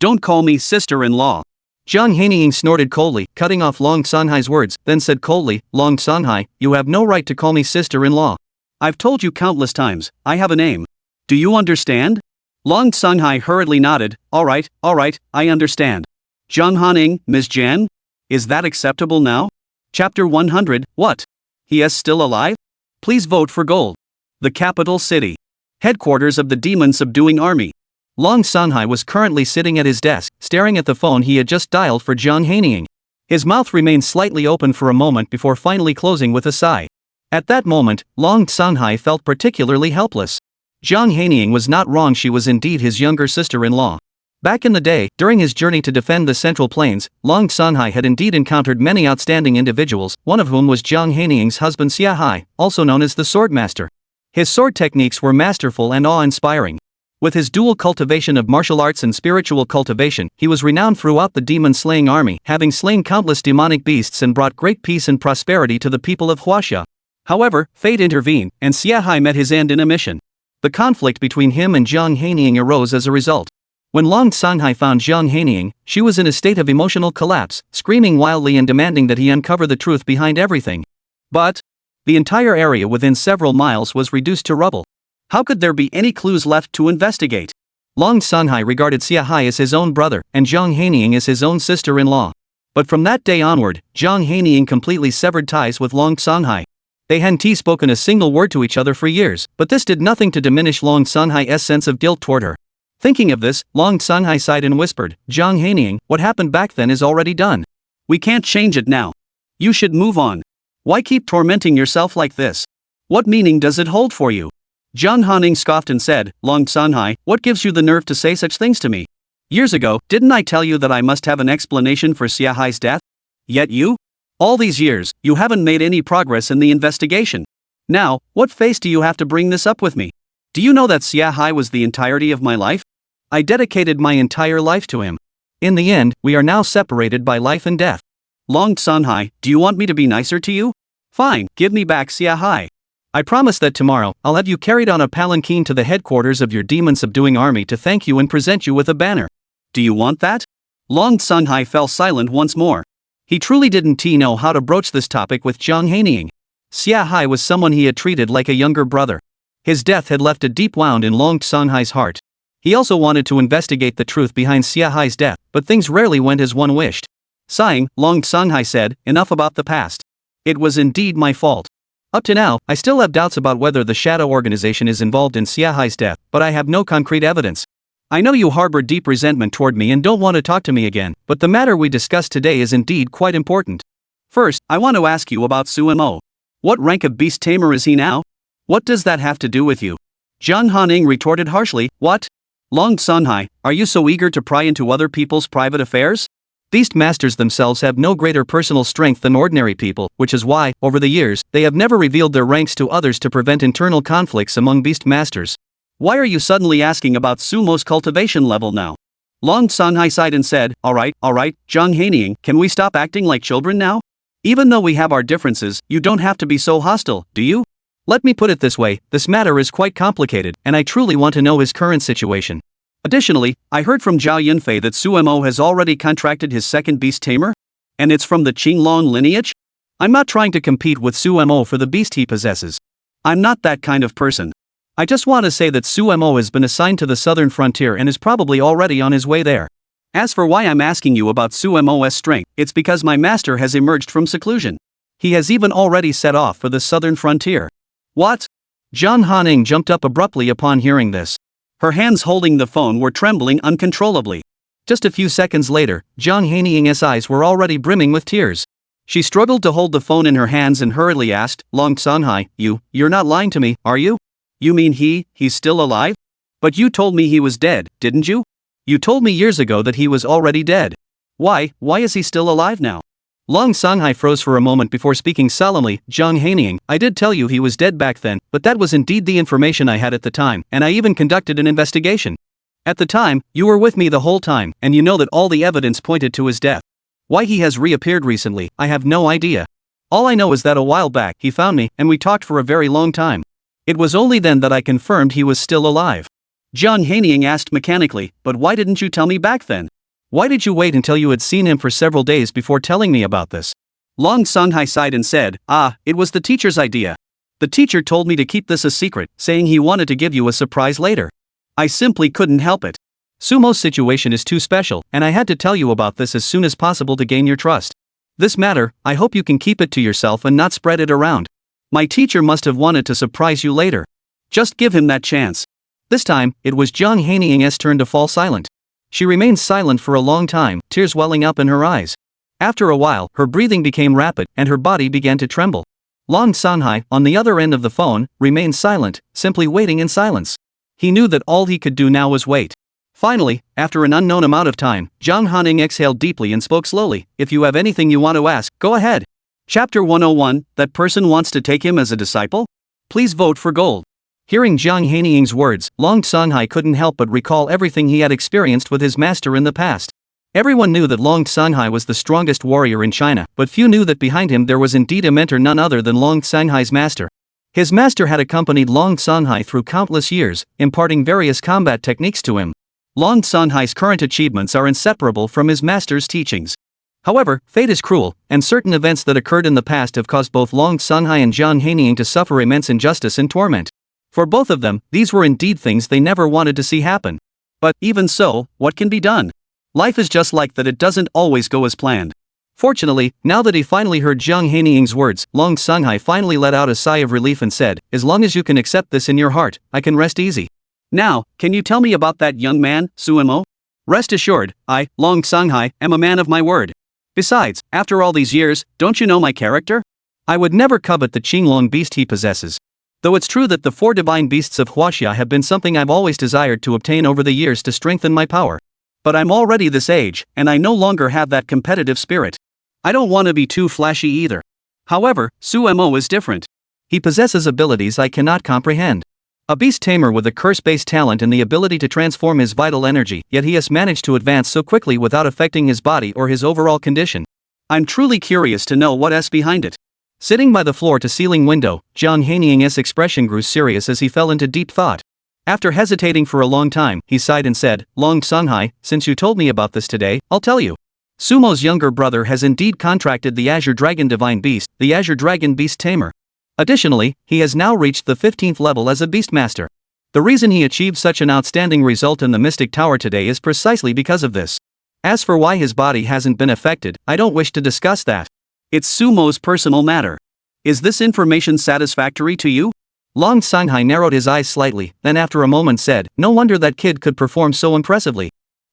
don't call me sister-in-law." Jiang Hanying snorted coldly, cutting off Long Sanhai's words, then said coldly, "Long Sanhai, you have no right to call me sister-in-law. I've told you countless times, I have a name. Do you understand?" Long Sanhai hurriedly nodded, all right, I understand. Jiang Hanying, Ms. Jan? Is that acceptable now? Chapter 100, what? He is still alive? Please vote for gold. The capital city. Headquarters of the demon-subduing army. Long Sanhai was currently sitting at his desk, staring at the phone he had just dialed for Jiang Hanying. His mouth remained slightly open for a moment before finally closing with a sigh. At that moment, Long Sanhai felt particularly helpless. Jiang Hanying was not wrong, she was indeed his younger sister-in-law. Back in the day, during his journey to defend the Central Plains, Long Sanhai had indeed encountered many outstanding individuals, one of whom was Jiang Hanying's husband Xia Hai, also known as the Swordmaster. His sword techniques were masterful and awe-inspiring. With his dual cultivation of martial arts and spiritual cultivation, he was renowned throughout the demon-slaying army, having slain countless demonic beasts and brought great peace and prosperity to the people of Huaxia. However, fate intervened, and Xia Hai met his end in a mission. The conflict between him and Jiang Hanying arose as a result. When Long Sanhai found Jiang Hanying, she was in a state of emotional collapse, screaming wildly and demanding that he uncover the truth behind everything. But the entire area within several miles was reduced to rubble. How could there be any clues left to investigate? Long Sanhai regarded Xia Hai as his own brother, and Jiang Hanying as his own sister-in-law. But from that day onward, Jiang Hanying completely severed ties with Long Sanhai. They hadn't spoken a single word to each other for years, but this did nothing to diminish Long Sanhai's sense of guilt toward her. Thinking of this, Long Sanhai sighed and whispered, "Jiang Hanying, what happened back then is already done. We can't change it now. You should move on. Why keep tormenting yourself like this? What meaning does it hold for you?" Jiang Hanying scoffed and said, "Long Sanhai, what gives you the nerve to say such things to me? Years ago, didn't I tell you that I must have an explanation for Xia Hai's death? Yet you? All these years, you haven't made any progress in the investigation. Now, what face do you have to bring this up with me? Do you know that Xia Hai was the entirety of my life? I dedicated my entire life to him. In the end, we are now separated by life and death. Long Sanhai, do you want me to be nicer to you? Fine, give me back Xia Hai. I promise that tomorrow, I'll have you carried on a palanquin to the headquarters of your demon-subduing army to thank you and present you with a banner. Do you want that?" Long Sanhai fell silent once more. He truly didn't know how to broach this topic with Jiang Hanying. Xia Hai was someone he had treated like a younger brother. His death had left a deep wound in Long Sanhai's heart. He also wanted to investigate the truth behind Xia Hai's death, but things rarely went as one wished. Sighing, Long Sanhai said, "Enough about the past. It was indeed my fault. Up to now, I still have doubts about whether the Shadow Organization is involved in Xia Hai's death, but I have no concrete evidence. I know you harbor deep resentment toward me and don't want to talk to me again, but the matter we discussed today is indeed quite important. First, I want to ask you about Sumo. What rank of beast tamer is he now? What does that have to do with you? Jiang Hanying retorted harshly, what? Long Sunhai, are you so eager to pry into other people's private affairs? Beast masters themselves have no greater personal strength than ordinary people, which is why, over the years, they have never revealed their ranks to others to prevent internal conflicts among beast masters. Why are you suddenly asking about Sumo's cultivation level now? Long Sunhai sighed and said, alright, Jiang Hanying, can we stop acting like children now? Even though we have our differences, you don't have to be so hostile, do you? Let me put it this way, this matter is quite complicated, and I truly want to know his current situation. Additionally, I heard from Lin Fe that Sumo has already contracted his second beast tamer? And it's from the Qinglong lineage? I'm not trying to compete with Sumo for the beast he possesses. I'm not that kind of person. I just want to say that Sumo has been assigned to the southern frontier and is probably already on his way there. As for why I'm asking you about Sumo's strength, it's because my master has emerged from seclusion. He has even already set off for the southern frontier. What? Jiang Hanying jumped up abruptly upon hearing this. Her hands holding the phone were trembling uncontrollably. Just a few seconds later, Jiang Hanying's eyes were already brimming with tears. She struggled to hold the phone in her hands and hurriedly asked, Long Sunhai, you're not lying to me, are you? You mean he's still alive? But you told me he was dead, didn't you? You told me years ago that he was already dead. Why is he still alive now? Long Sunhai froze for a moment before speaking solemnly, Jiang Hanying, I did tell you he was dead back then, but that was indeed the information I had at the time, and I even conducted an investigation. At the time, you were with me the whole time, and you know that all the evidence pointed to his death. Why he has reappeared recently, I have no idea. All I know is that a while back, he found me, and we talked for a very long time. It was only then that I confirmed he was still alive. Jiang Hanying asked mechanically, but why didn't you tell me back then? Why did you wait until you had seen him for several days before telling me about this? Long Sunhai sighed and said, it was the teacher's idea. The teacher told me to keep this a secret, saying he wanted to give you a surprise later. I simply couldn't help it. Sumo's situation is too special, and I had to tell you about this as soon as possible to gain your trust. This matter, I hope you can keep it to yourself and not spread it around. My teacher must have wanted to surprise you later. Just give him that chance. This time, it was Jiang Hanying's turn to fall silent. She remained silent for a long time, tears welling up in her eyes. After a while, her breathing became rapid, and her body began to tremble. Long Sunhai, on the other end of the phone, remained silent, simply waiting in silence. He knew that all he could do now was wait. Finally, after an unknown amount of time, Jiang Hanying exhaled deeply and spoke slowly, if you have anything you want to ask, go ahead. Chapter 101, that person wants to take him as a disciple? Please vote for gold. Hearing Jiang Hanying's words, Long Sunhai couldn't help but recall everything he had experienced with his master in the past. Everyone knew that Long Sunhai was the strongest warrior in China, but few knew that behind him there was indeed a mentor none other than Long Sunhai's master. His master had accompanied Long Sunhai through countless years, imparting various combat techniques to him. Long Sunhai's current achievements are inseparable from his master's teachings. However, fate is cruel, and certain events that occurred in the past have caused both Long Sunhai and Jiang Hanying to suffer immense injustice and torment. For both of them, these were indeed things they never wanted to see happen. But, even so, what can be done? Life is just like that, it doesn't always go as planned. Fortunately, now that he finally heard Jiang Hanying's words, Long Sunhai finally let out a sigh of relief and said, as long as you can accept this in your heart, I can rest easy. Now, can you tell me about that young man, Sumo? Rest assured, I, Long Sunhai, am a man of my word. Besides, after all these years, don't you know my character? I would never covet the Qinglong beast he possesses. Though it's true that the 4 divine beasts of Huaxia have been something I've always desired to obtain over the years to strengthen my power. But I'm already this age, and I no longer have that competitive spirit. I don't want to be too flashy either. However, Sumo is different. He possesses abilities I cannot comprehend. A beast tamer with a curse-based talent and the ability to transform his vital energy, yet he has managed to advance so quickly without affecting his body or his overall condition. I'm truly curious to know what's behind it. Sitting by the floor-to-ceiling window, Jiang Hanying's expression grew serious as he fell into deep thought. After hesitating for a long time, he sighed and said, Long Sunhai, since you told me about this today, I'll tell you. Sumo's younger brother has indeed contracted the Azure Dragon Divine Beast, the Azure Dragon Beast Tamer. Additionally, he has now reached the 15th level as a Beastmaster. The reason he achieved such an outstanding result in the Mystic Tower today is precisely because of this. As for why his body hasn't been affected, I don't wish to discuss that. It's Sumo's personal matter. Is this information satisfactory to you? Long Sunhai narrowed his eyes slightly, then after a moment said, no wonder that kid could perform so impressively.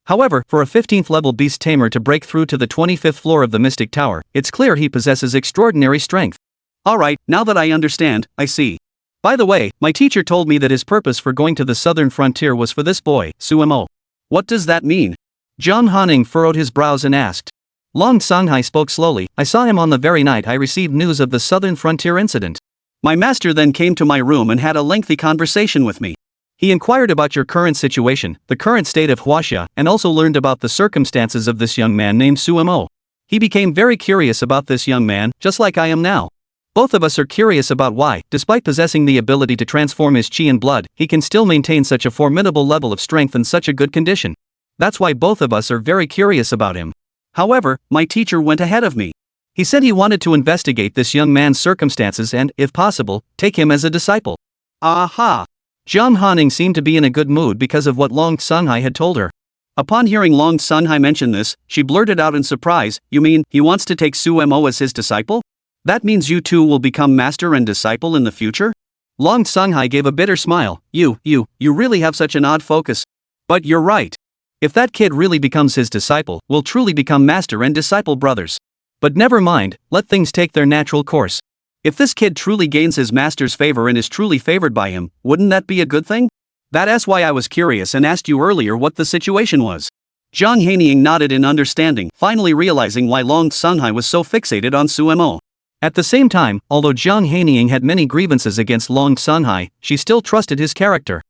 However, for a 15th level beast tamer to break through to the 25th floor of the Mystic Tower, it's clear he possesses extraordinary strength. Alright, now that I understand, I see. By the way, my teacher told me that his purpose for going to the southern frontier was for this boy, Sumo. What does that mean? Jiang Hanying furrowed his brows and asked. Long Songhai spoke slowly. I saw him on the very night I received news of the southern frontier incident. My master then came to my room and had a lengthy conversation with me. He inquired about your current situation, the current state of Huaxia, and also learned about the circumstances of this young man named Sumo. He became very curious about this young man, just like I am now. Both of us are curious about why, despite possessing the ability to transform his chi and blood, he can still maintain such a formidable level of strength in such a good condition. That's why both of us are very curious about him. However, my teacher went ahead of me. He said he wanted to investigate this young man's circumstances and, if possible, take him as a disciple. Aha! Jiang Hanying seemed to be in a good mood because of what Long Songhai had told her. Upon hearing Long Songhai mention this, she blurted out in surprise, you mean, he wants to take Sumo as his disciple? That means you two will become master and disciple in the future? Long Songhai gave a bitter smile. You really have such an odd focus. But you're right. If that kid really becomes his disciple, we'll truly become master and disciple brothers. But never mind, let things take their natural course. If this kid truly gains his master's favor and is truly favored by him, wouldn't that be a good thing? That's why I was curious and asked you earlier what the situation was. Jiang Hanying nodded in understanding, finally realizing why Long Songhai was so fixated on Sumo. At the same time, although Jiang Hanying had many grievances against Long Songhai, she still trusted his character.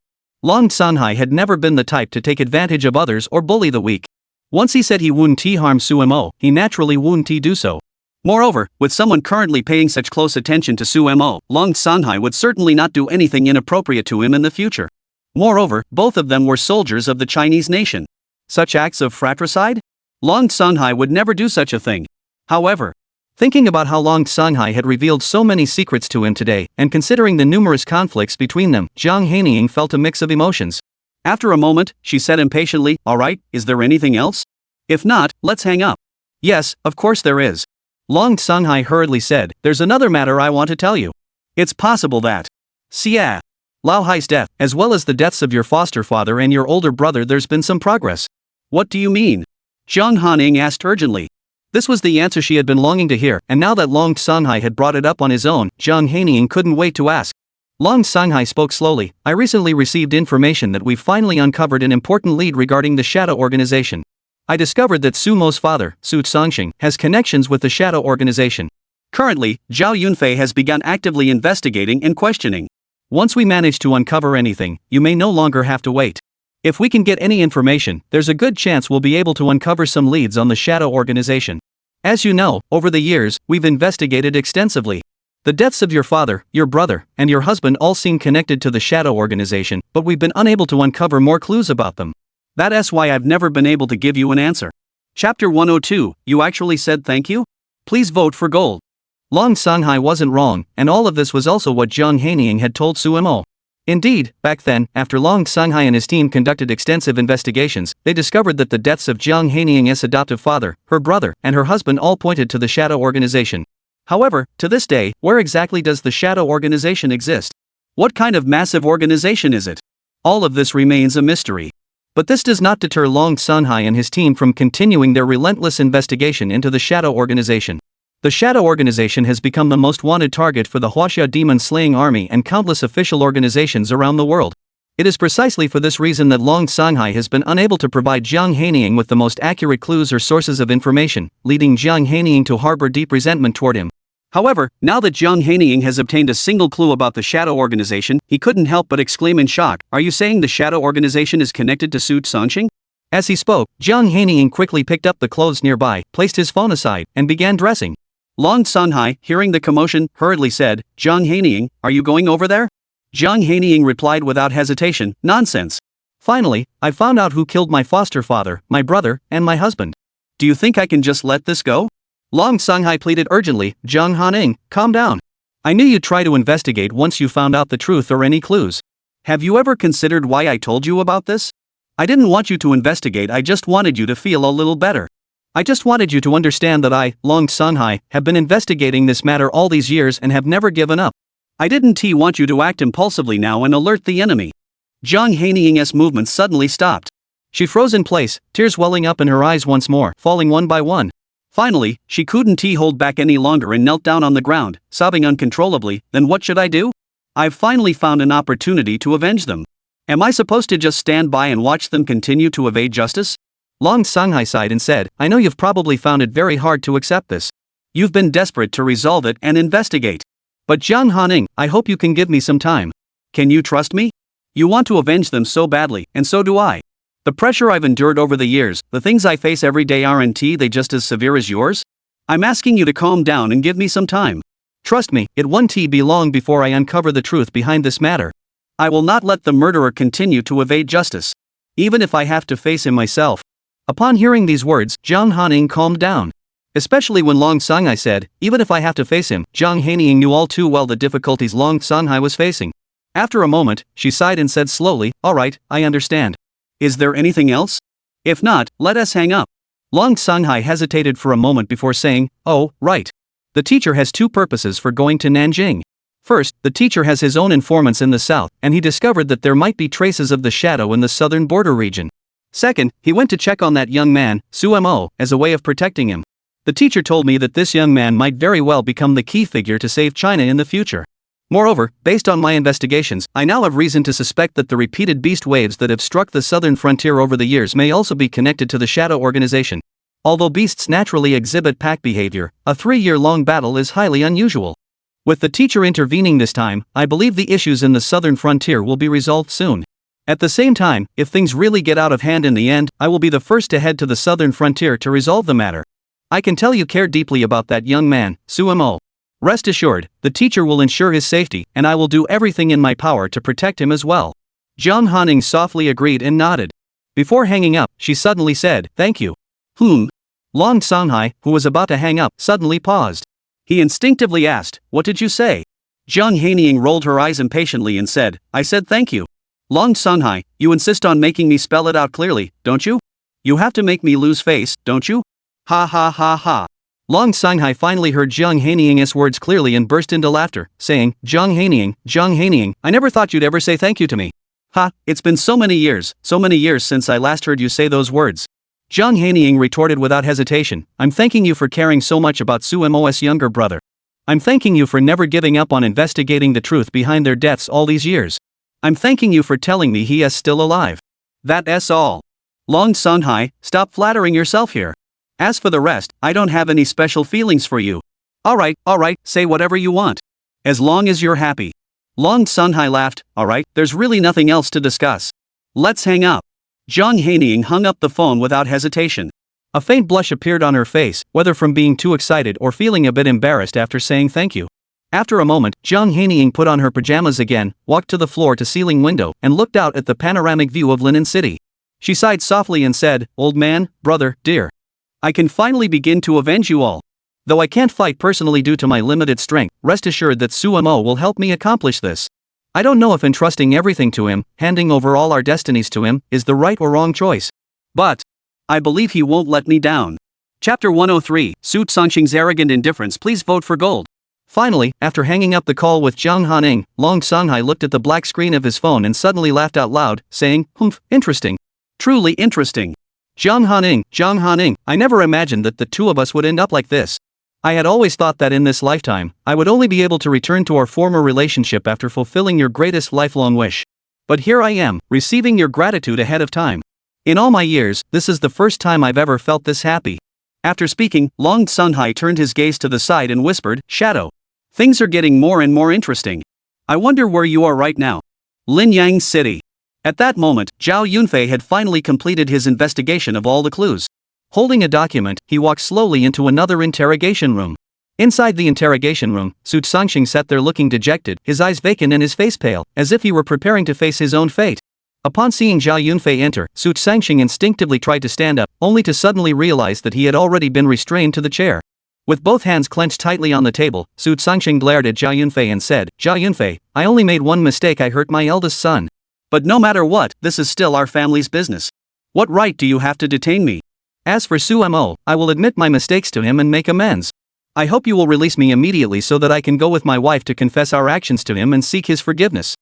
Long Songhai had never been the type to take advantage of others or bully the weak. Once he said he wouldn't harm Sumo, he naturally wouldn't do so. Moreover, with someone currently paying such close attention to Sumo, Long Songhai would certainly not do anything inappropriate to him in the future. Moreover, both of them were soldiers of the Chinese nation. Such acts of fratricide? Long Songhai would never do such a thing. However, thinking about how Long Songhai had revealed so many secrets to him today, and considering the numerous conflicts between them, Jiang Hanying felt a mix of emotions. After a moment, she said impatiently, alright, is there anything else? If not, let's hang up. Yes, of course there is. Long Songhai hurriedly said, there's another matter I want to tell you. It's possible that Xia Lao Hai's death, as well as the deaths of your foster father and your older brother, there's been some progress. What do you mean? Jiang Hanying asked urgently. This was the answer she had been longing to hear, and now that Long Songhai had brought it up on his own, Jiang Hanying couldn't wait to ask. Long Songhai spoke slowly. I recently received information that we've finally uncovered an important lead regarding the Shadow Organization. I discovered that Sumo's father, Su Songxing, has connections with the Shadow Organization. Currently, Zhao Yunfei has begun actively investigating and questioning. Once we manage to uncover anything, you may no longer have to wait. If we can get any information, there's a good chance we'll be able to uncover some leads on the Shadow Organization. As you know, over the years, we've investigated extensively. The deaths of your father, your brother, and your husband all seem connected to the Shadow Organization, but we've been unable to uncover more clues about them. That's why I've never been able to give you an answer. Chapter 102, you actually said thank you? Please vote for gold. Long Songhai wasn't wrong, and all of this was also what Jiang Hanying had told Sumo. Indeed, back then, after Long Songhai and his team conducted extensive investigations, they discovered that the deaths of Jiang Hanying's adoptive father, her brother, and her husband all pointed to the Shadow Organization. However, to this day, where exactly does the Shadow Organization exist? What kind of massive organization is it? All of this remains a mystery. But this does not deter Long Songhai and his team from continuing their relentless investigation into the Shadow Organization. The Shadow Organization has become the most wanted target for the Huaxia demon-slaying army and countless official organizations around the world. It is precisely for this reason that Long Songhai has been unable to provide Jiang Hanying with the most accurate clues or sources of information, leading Jiang Hanying to harbor deep resentment toward him. However, now that Jiang Hanying has obtained a single clue about the Shadow Organization, he couldn't help but exclaim in shock, "Are you saying the Shadow Organization is connected to Su Songxing?" As he spoke, Jiang Hanying quickly picked up the clothes nearby, placed his phone aside, and began dressing. Long Songhai, hearing the commotion, hurriedly said, "Jiang Hanying, are you going over there?" Jiang Hanying replied without hesitation, "Nonsense. Finally, I found out who killed my foster father, my brother, and my husband. Do you think I can just let this go?" Long Songhai pleaded urgently, "Jiang Hanying, calm down. I knew you'd try to investigate once you found out the truth or any clues. Have you ever considered why I told you about this? I didn't want you to investigate, I just wanted you to feel a little better. I just wanted you to understand that I, Long Songhai, have been investigating this matter all these years and have never given up. I didn't want you to act impulsively now and alert the enemy." Jiang Hanying's movements suddenly stopped. She froze in place, tears welling up in her eyes once more, falling one by one. Finally, she couldn't hold back any longer and knelt down on the ground, sobbing uncontrollably. Then what should I do? I've finally found an opportunity to avenge them. Am I supposed to just stand by and watch them continue to evade justice? Long Songhai sighed and said, I know you've probably found it very hard to accept this. You've been desperate to resolve it and investigate. But Jiang Hanying, I hope you can give me some time. Can you trust me? You want to avenge them so badly, and so do I. The pressure I've endured over the years, the things I face every day, aren't they just as severe as yours? I'm asking you to calm down and give me some time. Trust me, it won't be long before I uncover the truth behind this matter. I will not let the murderer continue to evade justice. Even if I have to face him myself. Upon hearing these words, Jiang Hanying calmed down. Especially when Long Songhai said, even if I have to face him, Jiang Hanying knew all too well the difficulties Long Songhai was facing. After a moment, she sighed and said slowly, alright, I understand. Is there anything else? If not, let us hang up. Long Songhai hesitated for a moment before saying, oh, right. The teacher has two purposes for going to Nanjing. First, the teacher has his own informants in the south, and he discovered that there might be traces of the shadow in the southern border region. Second, he went to check on that young man, Su Mo, as a way of protecting him. The teacher told me that this young man might very well become the key figure to save China in the future. Moreover, based on my investigations, I now have reason to suspect that the repeated beast waves that have struck the southern frontier over the years may also be connected to the Shadow Organization. Although beasts naturally exhibit pack behavior, a 3-year-long battle is highly unusual. With the teacher intervening this time, I believe the issues in the southern frontier will be resolved soon. At the same time, if things really get out of hand in the end, I will be the first to head to the southern frontier to resolve the matter. I can tell you care deeply about that young man, Su Mo. Rest assured, the teacher will ensure his safety, and I will do everything in my power to protect him as well. Jiang Hanying softly agreed and nodded. Before hanging up, she suddenly said, thank you. Long Songhai, who was about to hang up, suddenly paused. He instinctively asked, what did you say? Jiang Hanying rolled her eyes impatiently and said, I said thank you. Long Songhai, you insist on making me spell it out clearly, don't you? You have to make me lose face, don't you? Ha ha ha ha. Long Songhai finally heard Jiang Hanying's words clearly and burst into laughter, saying, Jiang Hanying, I never thought you'd ever say thank you to me. Ha, it's been so many years since I last heard you say those words. Jiang Hanying retorted without hesitation, I'm thanking you for caring so much about Su Mo's younger brother. I'm thanking you for never giving up on investigating the truth behind their deaths all these years. I'm thanking you for telling me he is still alive. That's all. Long Songhai, stop flattering yourself here. As for the rest, I don't have any special feelings for you. Alright, say whatever you want. As long as you're happy. Long Songhai laughed, alright, there's really nothing else to discuss. Let's hang up. Jiang Hanying hung up the phone without hesitation. A faint blush appeared on her face, whether from being too excited or feeling a bit embarrassed after saying thank you. After a moment, Jiang Hanying put on her pajamas again, walked to the floor-to-ceiling window, and looked out at the panoramic view of Linen City. She sighed softly and said, old man, brother, dear. I can finally begin to avenge you all. Though I can't fight personally due to my limited strength, rest assured that Su Mo will help me accomplish this. I don't know if entrusting everything to him, handing over all our destinies to him, is the right or wrong choice. But I believe he won't let me down. Chapter 103, Su Songxing's Arrogant Indifference. Please vote for gold. Finally, after hanging up the call with Jiang Hanying, Long Songhai looked at the black screen of his phone and suddenly laughed out loud, saying, interesting. Truly interesting. Jiang Hanying, I never imagined that the two of us would end up like this. I had always thought that in this lifetime, I would only be able to return to our former relationship after fulfilling your greatest lifelong wish. But here I am, receiving your gratitude ahead of time. In all my years, this is the first time I've ever felt this happy. After speaking, Long Songhai turned his gaze to the side and whispered, Shadow. Things are getting more and more interesting. I wonder where you are right now. Linyang City. At that moment, Zhao Yunfei had finally completed his investigation of all the clues. Holding a document, he walked slowly into another interrogation room. Inside the interrogation room, Su Songxing sat there looking dejected, his eyes vacant and his face pale, as if he were preparing to face his own fate. Upon seeing Zhao Yunfei enter, Su Songxing instinctively tried to stand up, only to suddenly realize that he had already been restrained to the chair. With both hands clenched tightly on the table, Su Songxing glared at Zhao Yunfei and said, Zhao Yunfei, I only made one mistake. I hurt my eldest son. But no matter what, this is still our family's business. What right do you have to detain me? As for Su Mo, I will admit my mistakes to him and make amends. I hope you will release me immediately so that I can go with my wife to confess our actions to him and seek his forgiveness.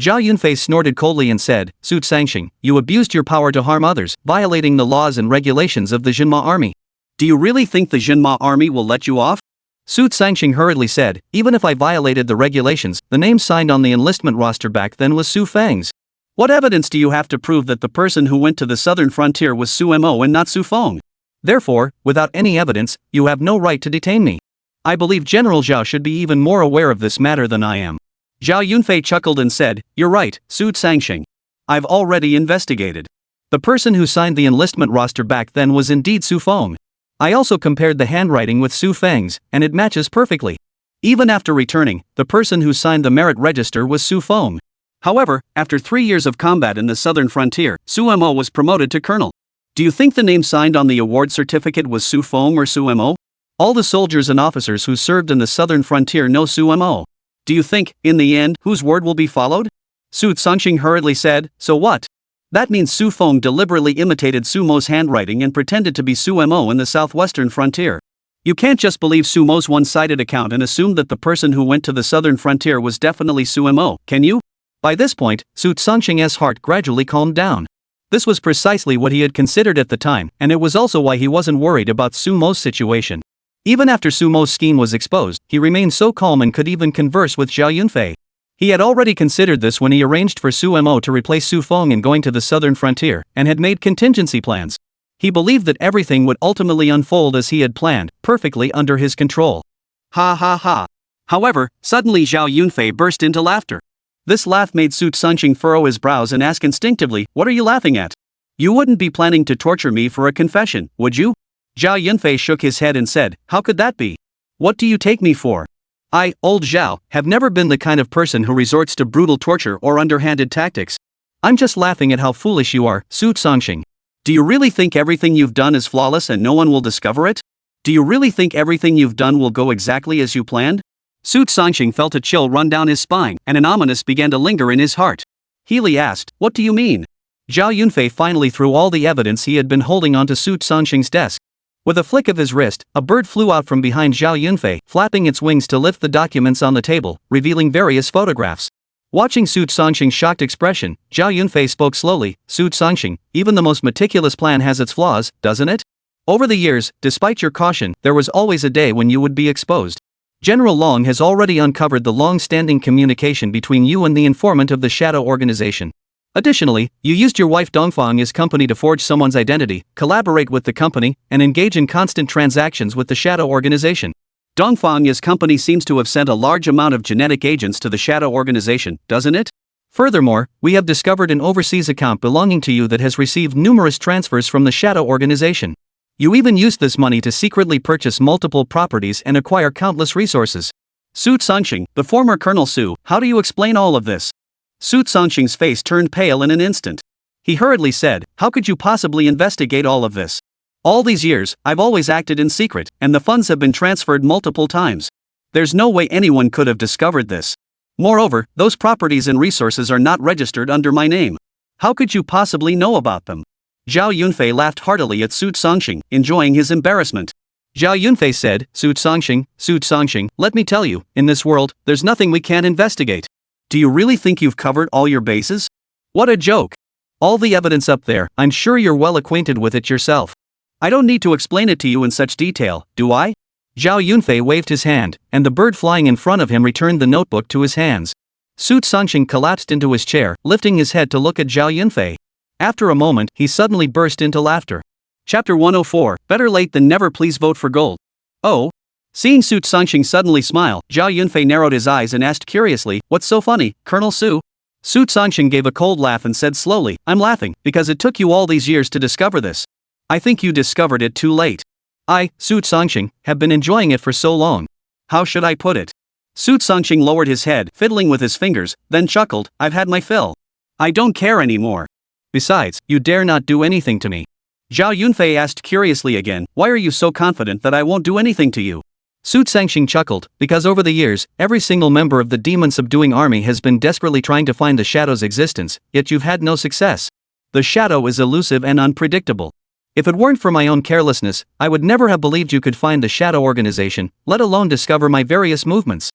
Zhao Yunfei snorted coldly and said, Su Songxing, you abused your power to harm others, violating the laws and regulations of the Jinma army. Do you really think the Jinma army will let you off? Su Sangxing hurriedly said, even if I violated the regulations, the name signed on the enlistment roster back then was Xu Feng's. What evidence do you have to prove that the person who went to the southern frontier was Su Mo and not Xu Feng? Therefore, without any evidence, you have no right to detain me. I believe General Zhao should be even more aware of this matter than I am. Zhao Yunfei chuckled and said, you're right, Su Sangxing. I've already investigated. The person who signed the enlistment roster back then was indeed Xu Feng. I also compared the handwriting with Xu Feng's, and it matches perfectly. Even after returning, the person who signed the merit register was Xu Feng. However, after 3 years of combat in the southern frontier, Xu Mo was promoted to colonel. Do you think the name signed on the award certificate was Xu Feng or Xu Mo? All the soldiers and officers who served in the southern frontier know Xu Mo. Do you think, in the end, whose word will be followed? Su Sangxing hurriedly said, so what? That means Xu Feng deliberately imitated Xu Mo's handwriting and pretended to be Xu Mo in the southwestern frontier. You can't just believe Xu Mo's one-sided account and assume that the person who went to the southern frontier was definitely Xu Mo, can you? By this point, Su Sangxing's heart gradually calmed down. This was precisely what he had considered at the time, and it was also why he wasn't worried about Xu Mo's situation. Even after Xu Mo's scheme was exposed, he remained so calm and could even converse with Zhao Yunfei. He had already considered this when he arranged for Xu Mo to replace Xu Feng in going to the southern frontier, and had made contingency plans. He believed that everything would ultimately unfold as he had planned, perfectly under his control. Ha ha ha. However, suddenly Zhao Yunfei burst into laughter. This laugh made Su Sangxing furrow his brows and ask instinctively, what are you laughing at? You wouldn't be planning to torture me for a confession, would you? Zhao Yunfei shook his head and said, how could that be? What do you take me for? I, old Zhao, have never been the kind of person who resorts to brutal torture or underhanded tactics. I'm just laughing at how foolish you are, Su Sangxing. Do you really think everything you've done is flawless and no one will discover it? Do you really think everything you've done will go exactly as you planned? Su Sangxing felt a chill run down his spine, and an ominous began to linger in his heart. Healy asked, what do you mean? Zhao Yunfei finally threw all the evidence he had been holding onto Su Sangxing's desk. With a flick of his wrist, a bird flew out from behind Zhao Yunfei, flapping its wings to lift the documents on the table, revealing various photographs. Watching Su Sangxing's shocked expression, Zhao Yunfei spoke slowly, Su Sangxing, even the most meticulous plan has its flaws, doesn't it? Over the years, despite your caution, there was always a day when you would be exposed. General Long has already uncovered the long-standing communication between you and the informant of the Shadow Organization. Additionally, you used your wife Dongfang's company to forge someone's identity, collaborate with the company, and engage in constant transactions with the Shadow Organization. Dongfang's company seems to have sent a large amount of genetic agents to the Shadow Organization, doesn't it? Furthermore, we have discovered an overseas account belonging to you that has received numerous transfers from the Shadow Organization. You even used this money to secretly purchase multiple properties and acquire countless resources. Su Sangxing, the former Colonel Su, how do you explain all of this? Su Sangxing's face turned pale in an instant. He hurriedly said, how could you possibly investigate all of this? All these years, I've always acted in secret, and the funds have been transferred multiple times. There's no way anyone could have discovered this. Moreover, those properties and resources are not registered under my name. How could you possibly know about them? Zhao Yunfei laughed heartily at Su Sangxing, enjoying his embarrassment. Zhao Yunfei said, Su Sangxing, let me tell you, in this world, there's nothing we can't investigate. Do you really think you've covered all your bases? What a joke. All the evidence up there, I'm sure you're well acquainted with it yourself. I don't need to explain it to you in such detail, do I? Zhao Yunfei waved his hand, and the bird flying in front of him returned the notebook to his hands. Su Sangxing collapsed into his chair, lifting his head to look at Zhao Yunfei. After a moment, he suddenly burst into laughter. Chapter 104, Better Late Than Never. Please vote for gold. Oh? Seeing Su Sangxing suddenly smile, Zhao Yunfei narrowed his eyes and asked curiously, what's so funny, Colonel Su? Su Sangxing gave a cold laugh and said slowly, I'm laughing, because it took you all these years to discover this. I think you discovered it too late. I, Su Sangxing, have been enjoying it for so long. How should I put it? Su Sangxing lowered his head, fiddling with his fingers, then chuckled, I've had my fill. I don't care anymore. Besides, you dare not do anything to me. Zhao Yunfei asked curiously again, why are you so confident that I won't do anything to you? Su Sangxing chuckled, because over the years, every single member of the demon subduing army has been desperately trying to find the Shadow's existence, yet you've had no success. The Shadow is elusive and unpredictable. If it weren't for my own carelessness, I would never have believed you could find the Shadow Organization, let alone discover my various movements.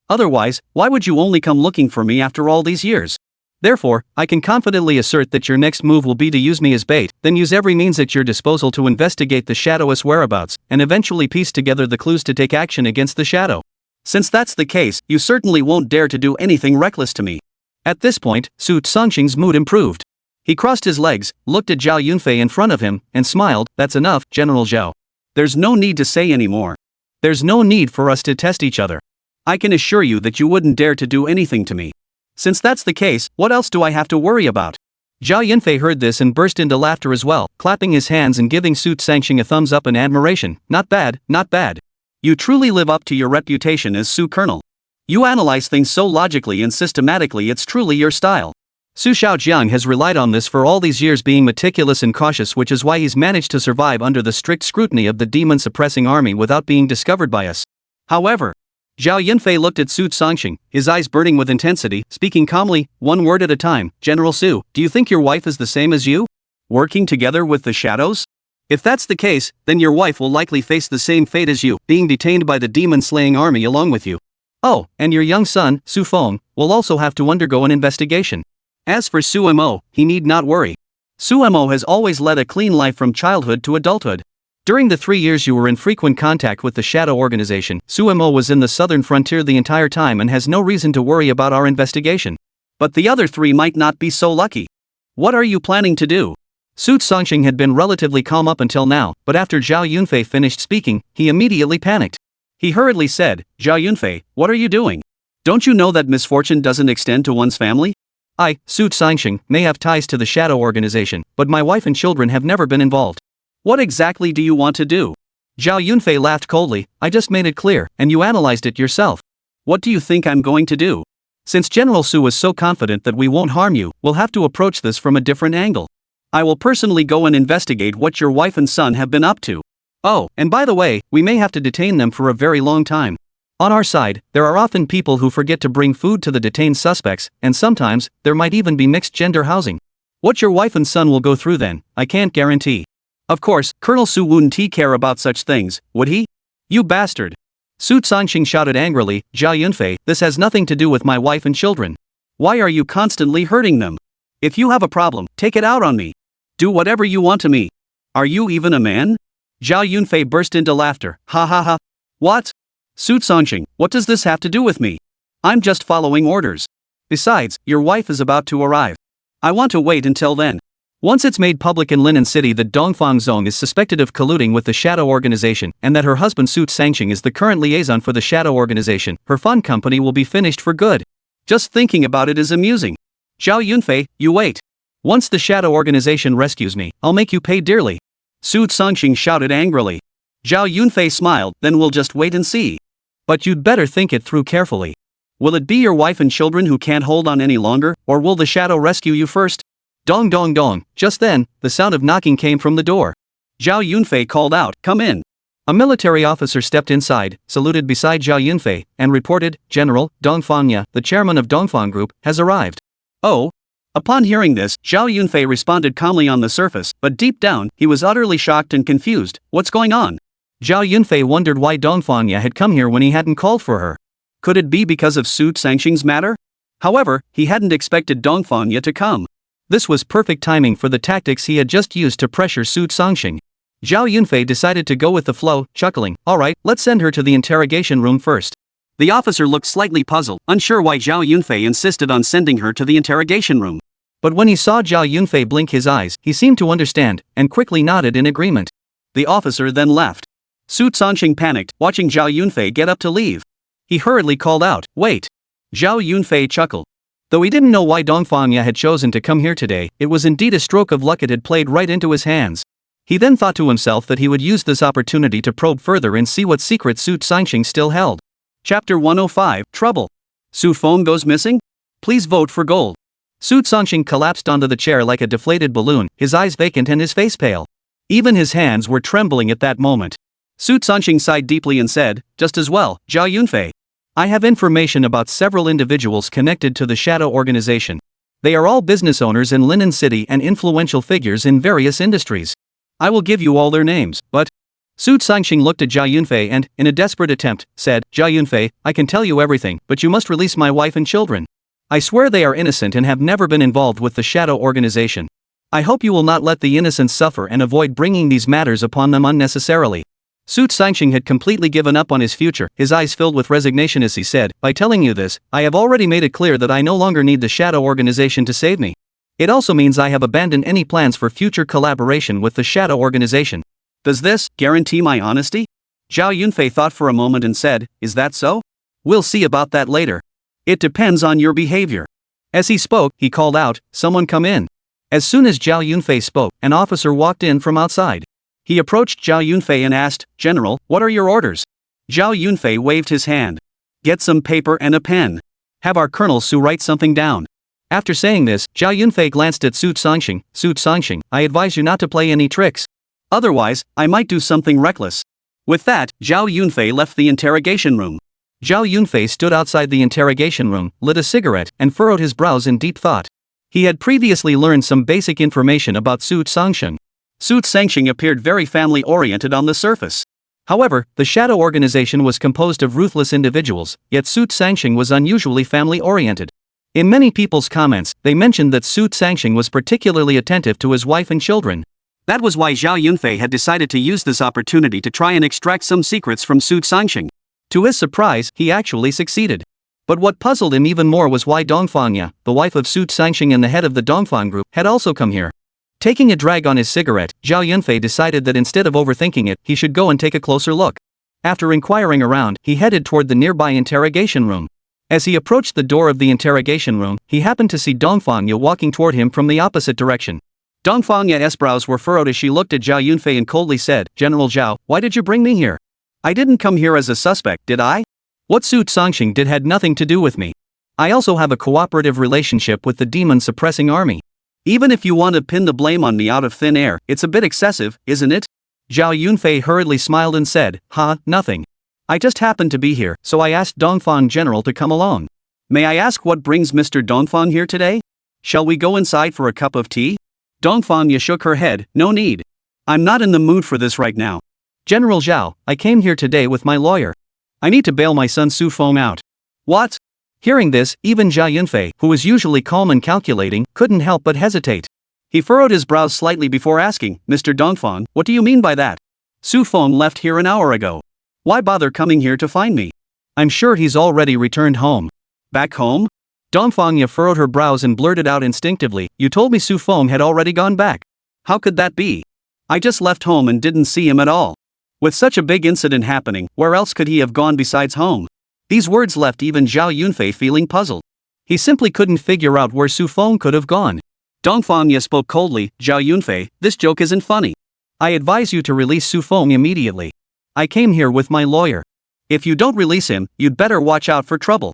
Otherwise, why would you only come looking for me after all these years? Therefore, I can confidently assert that your next move will be to use me as bait, then use every means at your disposal to investigate the shadow's whereabouts, and eventually piece together the clues to take action against the shadow. Since that's the case, you certainly won't dare to do anything reckless to me. At this point, Su Songqing's mood improved. He crossed his legs, looked at Zhao Yunfei in front of him, and smiled. That's enough, General Zhao. There's no need to say any more. There's no need for us to test each other. I can assure you that you wouldn't dare to do anything to me. Since that's the case, what else do I have to worry about? Zhao Yunfei heard this and burst into laughter as well, clapping his hands and giving Su Songqing a thumbs up in admiration. Not bad, not bad. You truly live up to your reputation as Su Colonel. You analyze things so logically and systematically, it's truly your style. Su Shaojiang has relied on this for all these years, being meticulous and cautious, which is why he's managed to survive under the strict scrutiny of the demon-suppressing army without being discovered by us. However, Zhao Yunfei looked at Su Songqing, his eyes burning with intensity, speaking calmly, one word at a time. General Su, do you think your wife is the same as you? Working together with the shadows? If that's the case, then your wife will likely face the same fate as you, being detained by the demon-slaying army along with you. Oh, and your young son, Su Feng, will also have to undergo an investigation. As for Su Mo, he need not worry. Su Mo has always led a clean life from childhood to adulthood. During the 3 years you were in frequent contact with the Shadow Organization, Su Mo was in the southern frontier the entire time and has no reason to worry about our investigation. But the other 3 might not be so lucky. What are you planning to do? Su Songqing had been relatively calm up until now, but after Zhao Yunfei finished speaking, he immediately panicked. He hurriedly said, Zhao Yunfei, what are you doing? Don't you know that misfortune doesn't extend to one's family? I, Su Songqing, may have ties to the Shadow Organization, but my wife and children have never been involved. What exactly do you want to do? Zhao Yunfei laughed coldly. I just made it clear, and you analyzed it yourself. What do you think I'm going to do? Since General Su is so confident that we won't harm you, we'll have to approach this from a different angle. I will personally go and investigate what your wife and son have been up to. Oh, and by the way, we may have to detain them for a very long time. On our side, there are often people who forget to bring food to the detained suspects, and sometimes, there might even be mixed-gender housing. What your wife and son will go through then, I can't guarantee. Of course, Colonel Su wouldn't care about such things, would he? You bastard! Su Songqing shouted angrily, Zhao Yunfei, this has nothing to do with my wife and children. Why are you constantly hurting them? If you have a problem, take it out on me. Do whatever you want to me. Are you even a man? Zhao Yunfei burst into laughter, ha ha ha. What? Su Songqing, what does this have to do with me? I'm just following orders. Besides, your wife is about to arrive. I want to wait until then. Once it's made public in Linen City that Dongfang Zong is suspected of colluding with the Shadow Organization and that her husband Su Songqing is the current liaison for the Shadow Organization, her fun company will be finished for good. Just thinking about it is amusing. Zhao Yunfei, you wait. Once the Shadow Organization rescues me, I'll make you pay dearly. Su Songqing shouted angrily. Zhao Yunfei smiled, then we'll just wait and see. But you'd better think it through carefully. Will it be your wife and children who can't hold on any longer, or will the Shadow rescue you first? Dong dong dong. Just then, the sound of knocking came from the door. Zhao Yunfei called out, come in. A military officer stepped inside, saluted beside Zhao Yunfei, and reported, General, Dongfang Ya, the chairman of Dongfang Group, has arrived. Oh? Upon hearing this, Zhao Yunfei responded calmly on the surface, but deep down, he was utterly shocked and confused. What's going on? Zhao Yunfei wondered why Dongfang Ya had come here when he hadn't called for her. Could it be because of Su Songqing's matter? However, he hadn't expected Dongfang Ya to come. This was perfect timing for the tactics he had just used to pressure Su Songqing. Zhao Yunfei decided to go with the flow, chuckling, alright, let's send her to the interrogation room first. The officer looked slightly puzzled, unsure why Zhao Yunfei insisted on sending her to the interrogation room. But when he saw Zhao Yunfei blink his eyes, he seemed to understand, and quickly nodded in agreement. The officer then left. Su Songqing panicked, watching Zhao Yunfei get up to leave. He hurriedly called out, wait. Zhao Yunfei chuckled. Though he didn't know why Dongfang Ya had chosen to come here today, it was indeed a stroke of luck it had played right into his hands. He then thought to himself that he would use this opportunity to probe further and see what secret Su Songqing still held. Chapter 105, Trouble. Su Feng goes missing? Please vote for gold. Su Songqing collapsed onto the chair like a deflated balloon, his eyes vacant and his face pale. Even his hands were trembling at that moment. Su Songqing sighed deeply and said, just as well, Zhao Yunfei. I have information about several individuals connected to the Shadow Organization. They are all business owners in Linen City and influential figures in various industries. I will give you all their names, but... Su Songqing looked at Zhao Yunfei and, in a desperate attempt, said, Zhao Yunfei, I can tell you everything, but you must release my wife and children. I swear they are innocent and have never been involved with the shadow organization. I hope you will not let the innocents suffer and avoid bringing these matters upon them unnecessarily. Su Sangxing had completely given up on his future, his eyes filled with resignation as he said, by telling you this, I have already made it clear that I no longer need the shadow organization to save me. It also means I have abandoned any plans for future collaboration with the shadow organization. Does this guarantee my honesty? Zhao Yunfei thought for a moment and said, is that so? We'll see about that later. It depends on your behavior. As he spoke, he called out, someone come in. As soon as Zhao Yunfei spoke, an officer walked in from outside. He approached Zhao Yunfei and asked, General, what are your orders? Zhao Yunfei waved his hand. Get some paper and a pen. Have our Colonel Su write something down. After saying this, Zhao Yunfei glanced at Su Sangxing. Su Sangxing, I advise you not to play any tricks. Otherwise, I might do something reckless. With that, Zhao Yunfei left the interrogation room. Zhao Yunfei stood outside the interrogation room, lit a cigarette, and furrowed his brows in deep thought. He had previously learned some basic information about Su Sangxing. Su Sangxing appeared very family-oriented on the surface. However, the shadow organization was composed of ruthless individuals, yet Su Sangxing was unusually family-oriented. In many people's comments, they mentioned that Su Sangxing was particularly attentive to his wife and children. That was why Zhao Yunfei had decided to use this opportunity to try and extract some secrets from Su Sangxing. To his surprise, he actually succeeded. But what puzzled him even more was why Dongfang Ya, the wife of Su Sangxing and the head of the Dongfang group, had also come here. Taking a drag on his cigarette, Zhao Yunfei decided that instead of overthinking it, he should go and take a closer look. After inquiring around, he headed toward the nearby interrogation room. As he approached the door of the interrogation room, he happened to see Dongfang Ya walking toward him from the opposite direction. Dongfang Ya's brows were furrowed as she looked at Zhao Yunfei and coldly said, General Zhao, why did you bring me here? I didn't come here as a suspect, did I? What Su Sangxing did had nothing to do with me. I also have a cooperative relationship with the demon-suppressing army. Even if you want to pin the blame on me out of thin air, it's a bit excessive, isn't it? Zhao Yunfei hurriedly smiled and said, nothing. I just happened to be here, so I asked Dongfang General to come along. May I ask what brings Mr. Dongfang here today? Shall we go inside for a cup of tea? Dongfang Ya shook her head, no need. I'm not in the mood for this right now. General Zhao, I came here today with my lawyer. I need to bail my son Su Feng out. What? Hearing this, even Zhao Yunfei, who was usually calm and calculating, couldn't help but hesitate. He furrowed his brows slightly before asking, Mr. Dongfang, what do you mean by that? Su Feng left here an hour ago. Why bother coming here to find me? I'm sure he's already returned home. Back home? Dongfang Ya furrowed her brows and blurted out instinctively, you told me Su Feng had already gone back. How could that be? I just left home and didn't see him at all. With such a big incident happening, where else could he have gone besides home? These words left even Zhao Yunfei feeling puzzled. He simply couldn't figure out where Su Feng could have gone. Dongfang Ya spoke coldly, Zhao Yunfei, this joke isn't funny. I advise you to release Su Feng immediately. I came here with my lawyer. If you don't release him, you'd better watch out for trouble.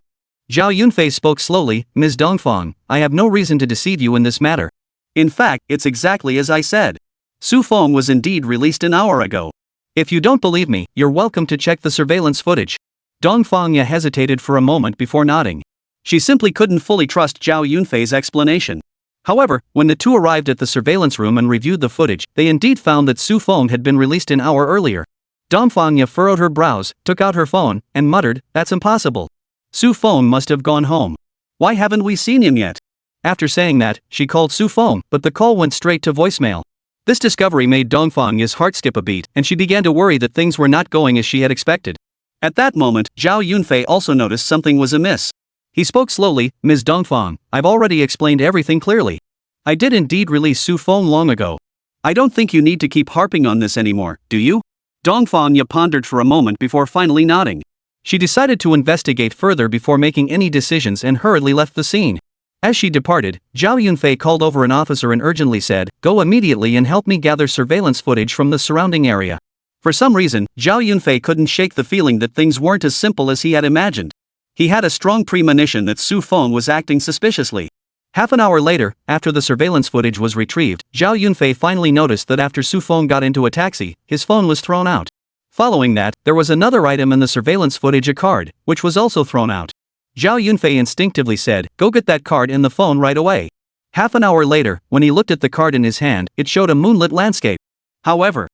Zhao Yunfei spoke slowly, Ms. Dongfang, I have no reason to deceive you in this matter. In fact, it's exactly as I said. Su Feng was indeed released an hour ago. If you don't believe me, you're welcome to check the surveillance footage. Dongfang Ya hesitated for a moment before nodding. She simply couldn't fully trust Zhao Yunfei's explanation. However, when the two arrived at the surveillance room and reviewed the footage, they indeed found that Su Feng had been released an hour earlier. Dongfang Ya furrowed her brows, took out her phone, and muttered, that's impossible. Su Feng must have gone home. Why haven't we seen him yet? After saying that, she called Su Feng, but the call went straight to voicemail. This discovery made Dongfang Ya's heart skip a beat, and she began to worry that things were not going as she had expected. At that moment, Zhao Yunfei also noticed something was amiss. He spoke slowly, Ms. Dongfang, I've already explained everything clearly. I did indeed release Su Feng long ago. I don't think you need to keep harping on this anymore, do you? Dongfang Ya pondered for a moment before finally nodding. She decided to investigate further before making any decisions and hurriedly left the scene. As she departed, Zhao Yunfei called over an officer and urgently said, go immediately and help me gather surveillance footage from the surrounding area. For some reason, Zhao Yunfei couldn't shake the feeling that things weren't as simple as he had imagined. He had a strong premonition that Su Feng was acting suspiciously. Half an hour later, after the surveillance footage was retrieved, Zhao Yunfei finally noticed that after Su Feng got into a taxi, his phone was thrown out. Following that, there was another item in the surveillance footage, a card, which was also thrown out. Zhao Yunfei instinctively said, go get that card and the phone right away. Half an hour later, when he looked at the card in his hand, it showed a moonlit landscape. However,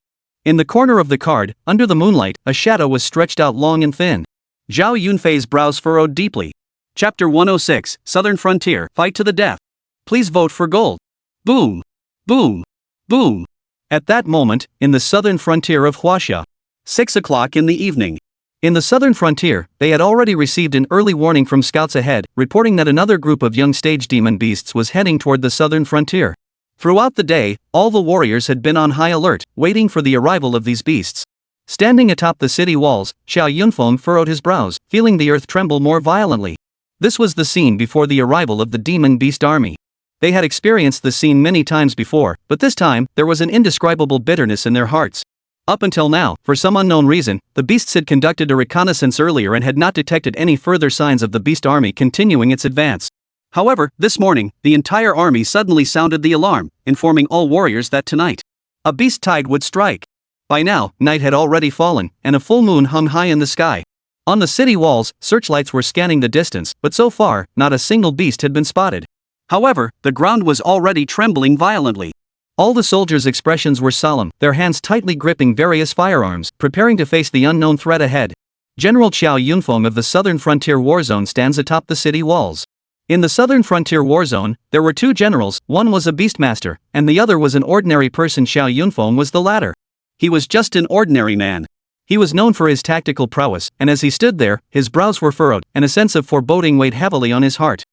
in the corner of the card, under the moonlight, a shadow was stretched out long and thin. Zhao Yunfei's brows furrowed deeply. Chapter 106, Southern Frontier, Fight to the Death. Please vote for gold. Boom. Boom. Boom. At that moment, in the southern frontier of Huaxia. 6 o'clock in the evening. In the southern frontier, they had already received an early warning from scouts ahead, reporting that another group of young stage demon beasts was heading toward the southern frontier. Throughout the day, all the warriors had been on high alert, waiting for the arrival of these beasts. Standing atop the city walls, Xiao Yunfeng furrowed his brows, feeling the earth tremble more violently. This was the scene before the arrival of the demon beast army. They had experienced this scene many times before, but this time, there was an indescribable bitterness in their hearts. Up until now, for some unknown reason, the beasts had conducted a reconnaissance earlier and had not detected any further signs of the beast army continuing its advance. However, this morning, the entire army suddenly sounded the alarm, informing all warriors that tonight, a beast tide would strike. By now, night had already fallen, and a full moon hung high in the sky. On the city walls, searchlights were scanning the distance, but so far, not a single beast had been spotted. However, the ground was already trembling violently. All the soldiers' expressions were solemn, their hands tightly gripping various firearms, preparing to face the unknown threat ahead. General Xiao Yunfeng of the Southern Frontier War Zone stands atop the city walls. In the Southern Frontier War Zone, there were two generals, one was a beastmaster, and the other was an ordinary person. Xiao Yunfeng was the latter. He was just an ordinary man. He was known for his tactical prowess, and as he stood there, his brows were furrowed, and a sense of foreboding weighed heavily on his heart.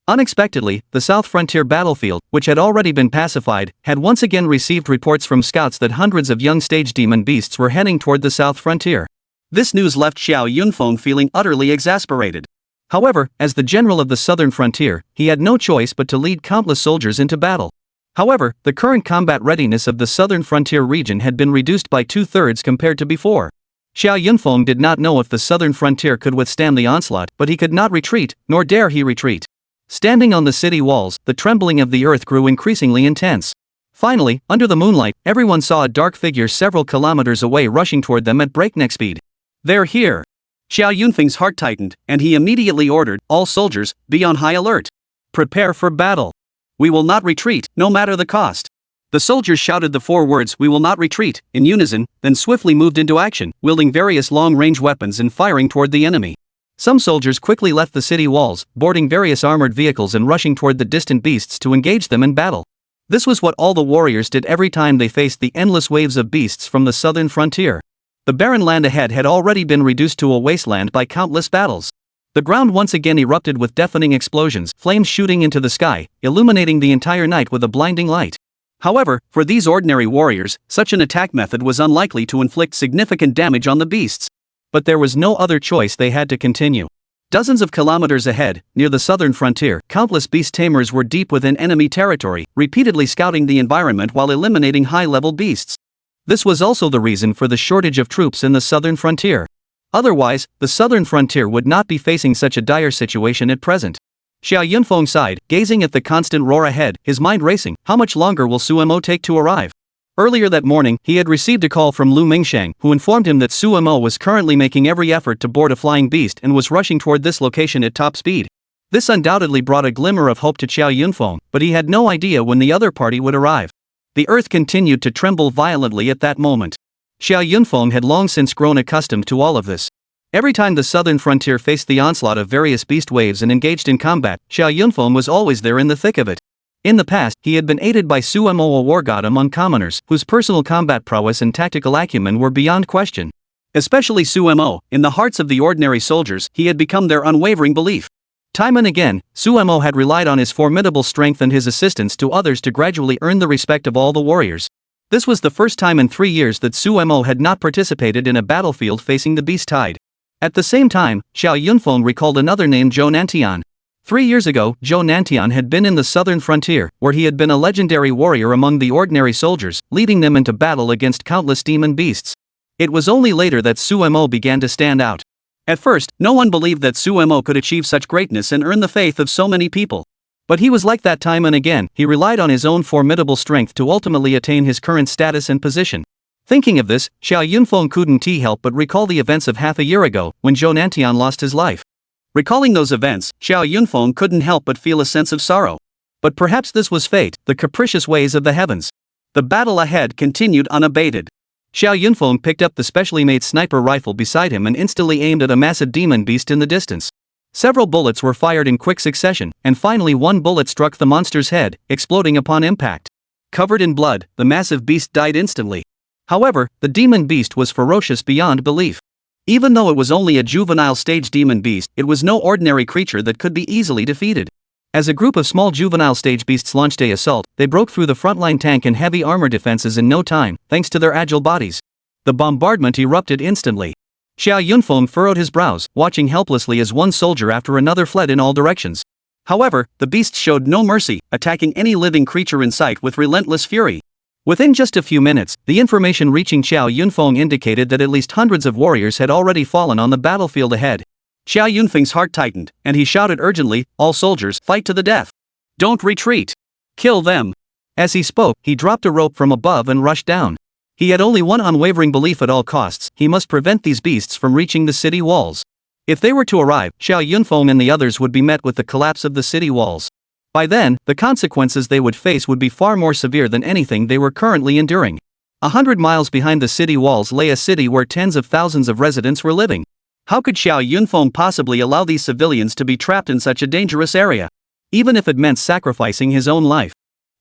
Unexpectedly, the South Frontier battlefield, which had already been pacified, had once again received reports from scouts that hundreds of young stage demon beasts were heading toward the South Frontier. This news left Xiao Yunfeng feeling utterly exasperated. However, as the general of the Southern Frontier, he had no choice but to lead countless soldiers into battle. However, the current combat readiness of the Southern Frontier region had been reduced by 2/3 compared to before. Xiao Yunfeng did not know if the Southern Frontier could withstand the onslaught, but he could not retreat, nor dare he retreat. Standing on the city walls, the trembling of the earth grew increasingly intense. Finally, under the moonlight, everyone saw a dark figure several kilometers away rushing toward them at breakneck speed. "They're here!" Xiao Yunfeng's heart tightened, and he immediately ordered, "All soldiers, be on high alert. Prepare for battle. We will not retreat, no matter the cost." The soldiers shouted the 4 words, "We will not retreat," in unison, then swiftly moved into action, wielding various long-range weapons and firing toward the enemy. Some soldiers quickly left the city walls, boarding various armored vehicles and rushing toward the distant beasts to engage them in battle. This was what all the warriors did every time they faced the endless waves of beasts from the southern frontier. The barren land ahead had already been reduced to a wasteland by countless battles. The ground once again erupted with deafening explosions, flames shooting into the sky, illuminating the entire night with a blinding light. However, for these ordinary warriors, such an attack method was unlikely to inflict significant damage on the beasts. But there was no other choice, they had to continue. Dozens of kilometers ahead, near the southern frontier, countless beast tamers were deep within enemy territory, repeatedly scouting the environment while eliminating high-level beasts. This was also the reason for the shortage of troops in the southern frontier. Otherwise, the southern frontier would not be facing such a dire situation at present. Xiao Yunfeng sighed, gazing at the constant roar ahead, his mind racing. How much longer will Suemo take to arrive? Earlier that morning, he had received a call from Lu Mingshang, who informed him that Suemo was currently making every effort to board a flying beast and was rushing toward this location at top speed. This undoubtedly brought a glimmer of hope to Xiao Yunfeng, but he had no idea when the other party would arrive. The earth continued to tremble violently at that moment. Xiao Yunfeng had long since grown accustomed to all of this. Every time the southern frontier faced the onslaught of various beast waves and engaged in combat, Xiao Yunfeng was always there in the thick of it. In the past, he had been aided by Suemo, a war god among commoners, whose personal combat prowess and tactical acumen were beyond question. Especially Suemo, in the hearts of the ordinary soldiers, he had become their unwavering belief. Time and again, Suemo had relied on his formidable strength and his assistance to others to gradually earn the respect of all the warriors. This was the first time in 3 years that Suemo had not participated in a battlefield facing the beast tide. At the same time, Xiao Yunfeng recalled another name, Zhou Nantian. 3 years ago, Zhou Nantian had been in the southern frontier, where he had been a legendary warrior among the ordinary soldiers, leading them into battle against countless demon beasts. It was only later that Suemo began to stand out. At first, no one believed that Suemo could achieve such greatness and earn the faith of so many people. But he was like that time and again, he relied on his own formidable strength to ultimately attain his current status and position. Thinking of this, Xiao Yunfeng couldn't help but recall the events of half a year ago, when Zhou Nantian lost his life. Recalling those events, Xiao Yunfeng couldn't help but feel a sense of sorrow. But perhaps this was fate, the capricious ways of the heavens. The battle ahead continued unabated. Xiao Yunfeng picked up the specially made sniper rifle beside him and instantly aimed at a massive demon beast in the distance. Several bullets were fired in quick succession, and finally one bullet struck the monster's head, exploding upon impact. Covered in blood, the massive beast died instantly. However, the demon beast was ferocious beyond belief. Even though it was only a juvenile stage demon beast, it was no ordinary creature that could be easily defeated. As a group of small juvenile stage beasts launched an assault, they broke through the frontline tank and heavy armor defenses in no time, thanks to their agile bodies. The bombardment erupted instantly. Xiao Yunfeng furrowed his brows, watching helplessly as one soldier after another fled in all directions. However, the beasts showed no mercy, attacking any living creature in sight with relentless fury. Within just a few minutes, the information reaching Xiao Yunfeng indicated that at least hundreds of warriors had already fallen on the battlefield ahead. Xiao Yunfeng's heart tightened, and he shouted urgently, "All soldiers, fight to the death! Don't retreat! Kill them!" As he spoke, he dropped a rope from above and rushed down. He had only one unwavering belief at all costs: he must prevent these beasts from reaching the city walls. If they were to arrive, Xiao Yunfeng and the others would be met with the collapse of the city walls. By then, the consequences they would face would be far more severe than anything they were currently enduring. 100 miles behind the city walls lay a city where tens of thousands of residents were living. How could Xiao Yunfeng possibly allow these civilians to be trapped in such a dangerous area? Even if it meant sacrificing his own life,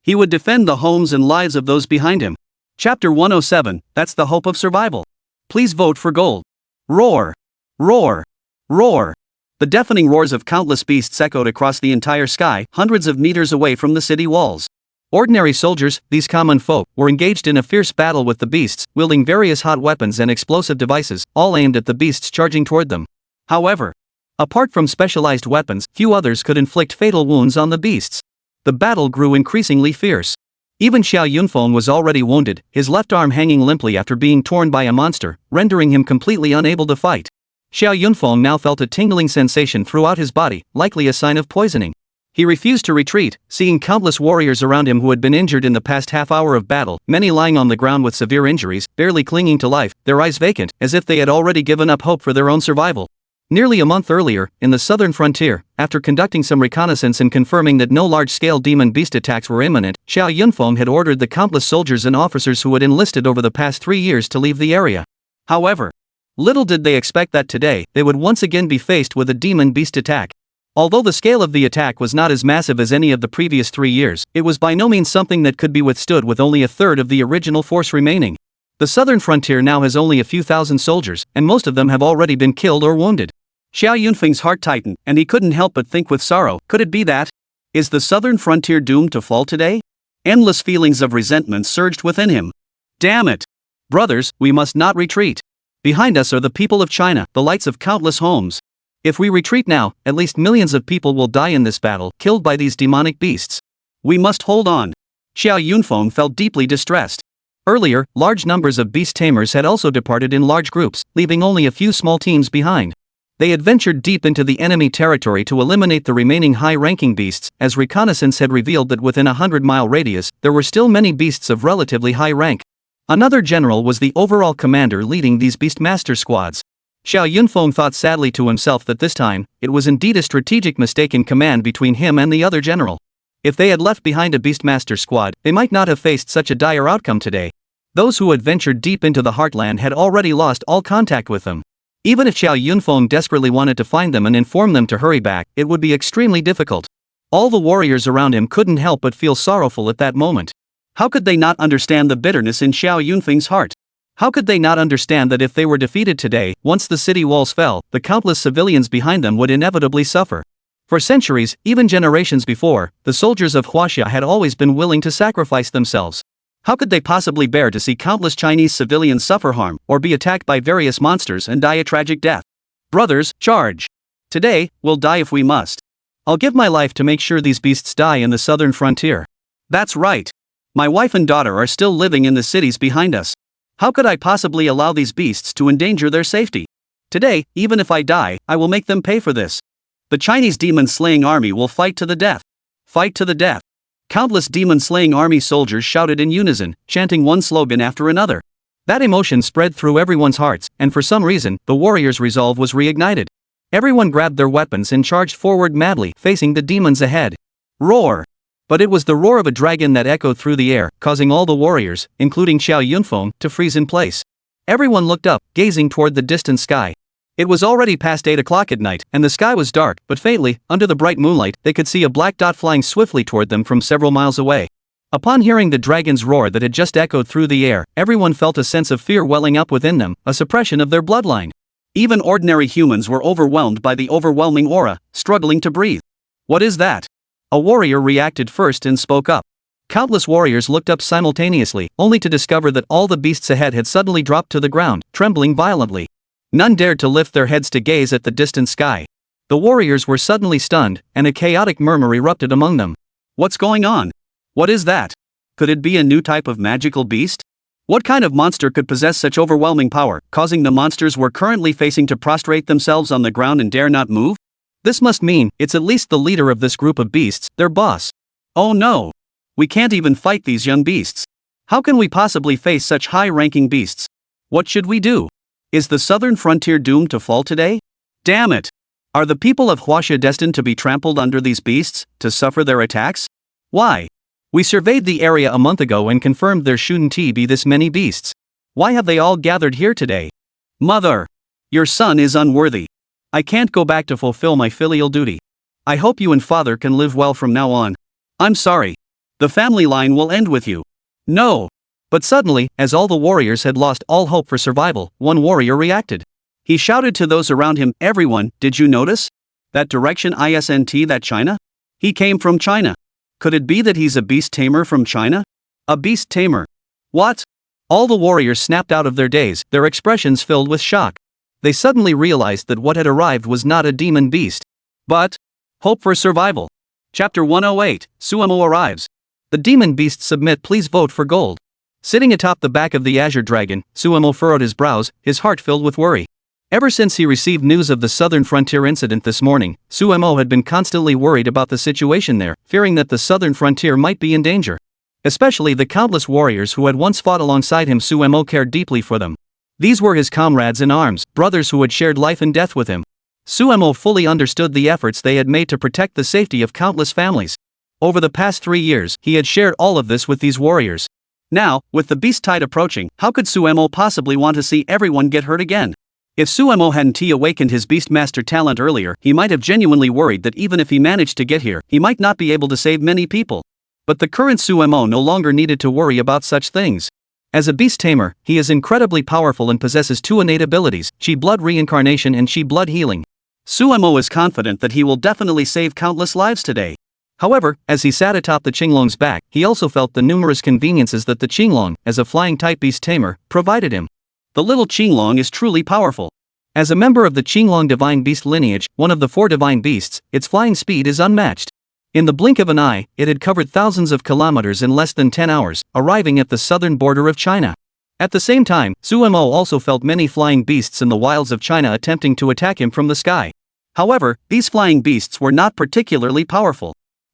he would defend the homes and lives of those behind him. Chapter 107, that's the hope of survival. Please vote for gold. Roar! Roar! Roar! The deafening roars of countless beasts echoed across the entire sky, hundreds of meters away from the city walls. Ordinary soldiers, these common folk, were engaged in a fierce battle with the beasts, wielding various hot weapons and explosive devices, all aimed at the beasts charging toward them. However, apart from specialized weapons, few others could inflict fatal wounds on the beasts. The battle grew increasingly fierce. Even Xiao Yunfeng was already wounded, his left arm hanging limply after being torn by a monster, rendering him completely unable to fight. Xiao Yunfeng now felt a tingling sensation throughout his body, likely a sign of poisoning. He refused to retreat, seeing countless warriors around him who had been injured in the past half hour of battle, many lying on the ground with severe injuries, barely clinging to life, their eyes vacant, as if they had already given up hope for their own survival. Nearly a month earlier, in the southern frontier, after conducting some reconnaissance and confirming that no large-scale demon beast attacks were imminent, Xiao Yunfeng had ordered the countless soldiers and officers who had enlisted over the past 3 years to leave the area. However, little did they expect that today, they would once again be faced with a demon beast attack. Although the scale of the attack was not as massive as any of the previous 3 years, it was by no means something that could be withstood with only a third of the original force remaining. The southern frontier now has only a few thousand soldiers, and most of them have already been killed or wounded. Xiao Yunfeng's heart tightened, and he couldn't help but think with sorrow, could it be that? Is the southern frontier doomed to fall today? Endless feelings of resentment surged within him. Damn it! Brothers, we must not retreat. Behind us are the people of China, the lights of countless homes. If we retreat now, at least millions of people will die in this battle, killed by these demonic beasts. We must hold on. Xiao Yunfeng felt deeply distressed. Earlier, large numbers of beast tamers had also departed in large groups, leaving only a few small teams behind. They had ventured deep into the enemy territory to eliminate the remaining high-ranking beasts, as reconnaissance had revealed that within a 100-mile radius, there were still many beasts of relatively high rank. Another general was the overall commander leading these beastmaster squads. Xiao Yunfeng thought sadly to himself that this time, it was indeed a strategic mistake in command between him and the other general. If they had left behind a beastmaster squad, they might not have faced such a dire outcome today. Those who had ventured deep into the heartland had already lost all contact with them. Even if Xiao Yunfeng desperately wanted to find them and inform them to hurry back, it would be extremely difficult. All the warriors around him couldn't help but feel sorrowful at that moment. How could they not understand the bitterness in Xiao Yunfeng's heart? How could they not understand that if they were defeated today, once the city walls fell, the countless civilians behind them would inevitably suffer? For centuries, even generations before, the soldiers of Huaxia had always been willing to sacrifice themselves. How could they possibly bear to see countless Chinese civilians suffer harm, or be attacked by various monsters and die a tragic death? Brothers, charge! Today, we'll die if we must. I'll give my life to make sure these beasts die in the southern frontier. That's right. My wife and daughter are still living in the cities behind us. How could I possibly allow these beasts to endanger their safety? Today, even if I die, I will make them pay for this. The Chinese demon-slaying army will fight to the death. Fight to the death. Countless demon-slaying army soldiers shouted in unison, chanting one slogan after another. That emotion spread through everyone's hearts, and for some reason, the warriors' resolve was reignited. Everyone grabbed their weapons and charged forward madly, facing the demons ahead. Roar! But it was the roar of a dragon that echoed through the air, causing all the warriors, including Xiao Yunfeng, to freeze in place. Everyone looked up, gazing toward the distant sky. It was already past 8 o'clock at night, and the sky was dark, but faintly, under the bright moonlight, they could see a black dot flying swiftly toward them from several miles away. Upon hearing the dragon's roar that had just echoed through the air, everyone felt a sense of fear welling up within them, a suppression of their bloodline. Even ordinary humans were overwhelmed by the overwhelming aura, struggling to breathe. What is that? A warrior reacted first and spoke up. Countless warriors looked up simultaneously, only to discover that all the beasts ahead had suddenly dropped to the ground, trembling violently. None dared to lift their heads to gaze at the distant sky. The warriors were suddenly stunned, and a chaotic murmur erupted among them. What's going on? What is that? Could it be a new type of magical beast? What kind of monster could possess such overwhelming power, causing the monsters we're currently facing to prostrate themselves on the ground and dare not move? This must mean it's at least the leader of this group of beasts, their boss. Oh no! We can't even fight these young beasts. How can we possibly face such high-ranking beasts? What should we do? Is the southern frontier doomed to fall today? Damn it! Are the people of Huaxia destined to be trampled under these beasts, to suffer their attacks? Why? We surveyed the area a month ago and confirmed there shouldn't be this many beasts. Why have they all gathered here today? Mother! Your son is unworthy. I can't go back to fulfill my filial duty. I hope you and father can live well from now on. I'm sorry. The family line will end with you. No! But suddenly, as all the warriors had lost all hope for survival, one warrior reacted. He shouted to those around him, "Everyone, did you notice? That direction isn't that China? He came from China. Could it be that he's a beast tamer from China? A beast tamer? What?" All the warriors snapped out of their daze, their expressions filled with shock. They suddenly realized that what had arrived was not a demon beast, but hope for survival. Chapter 108, Suemo arrives. The demon beasts submit. Please vote for gold. Sitting atop the back of the azure dragon, Suemo furrowed his brows, his heart filled with worry. Ever since he received news of the southern frontier incident this morning, Suemo had been constantly worried about the situation there, fearing that the southern frontier might be in danger. Especially the countless warriors who had once fought alongside him. Suemo cared deeply for them. These were his comrades in arms, brothers who had shared life and death with him. Suemo fully understood the efforts they had made to protect the safety of countless families. Over the past 3 years, he had shared all of this with these warriors. Now, with the beast tide approaching, how could Suemo possibly want to see everyone get hurt again? If Suemo hadn't awakened his Beastmaster talent earlier, he might have genuinely worried that even if he managed to get here, he might not be able to save many people. But the current Suemo no longer needed to worry about such things. As a beast tamer, he is incredibly powerful and possesses 2 innate abilities, Chi Blood Reincarnation and Chi Blood Healing. Suemo is confident that he will definitely save countless lives today. However, as he sat atop the Qinglong's back, he also felt the numerous conveniences that the Qinglong, as a flying-type beast tamer, provided him. The little Qinglong is truly powerful. As a member of the Qinglong divine beast lineage, one of the 4 divine beasts, its flying speed is unmatched. In the blink of an eye, it had covered thousands of kilometers in less than 10 hours, arriving at the southern border of China. At the same time, Suemo also felt many flying beasts in the wilds of China attempting to attack him from the sky. However, these flying beasts were not particularly powerful.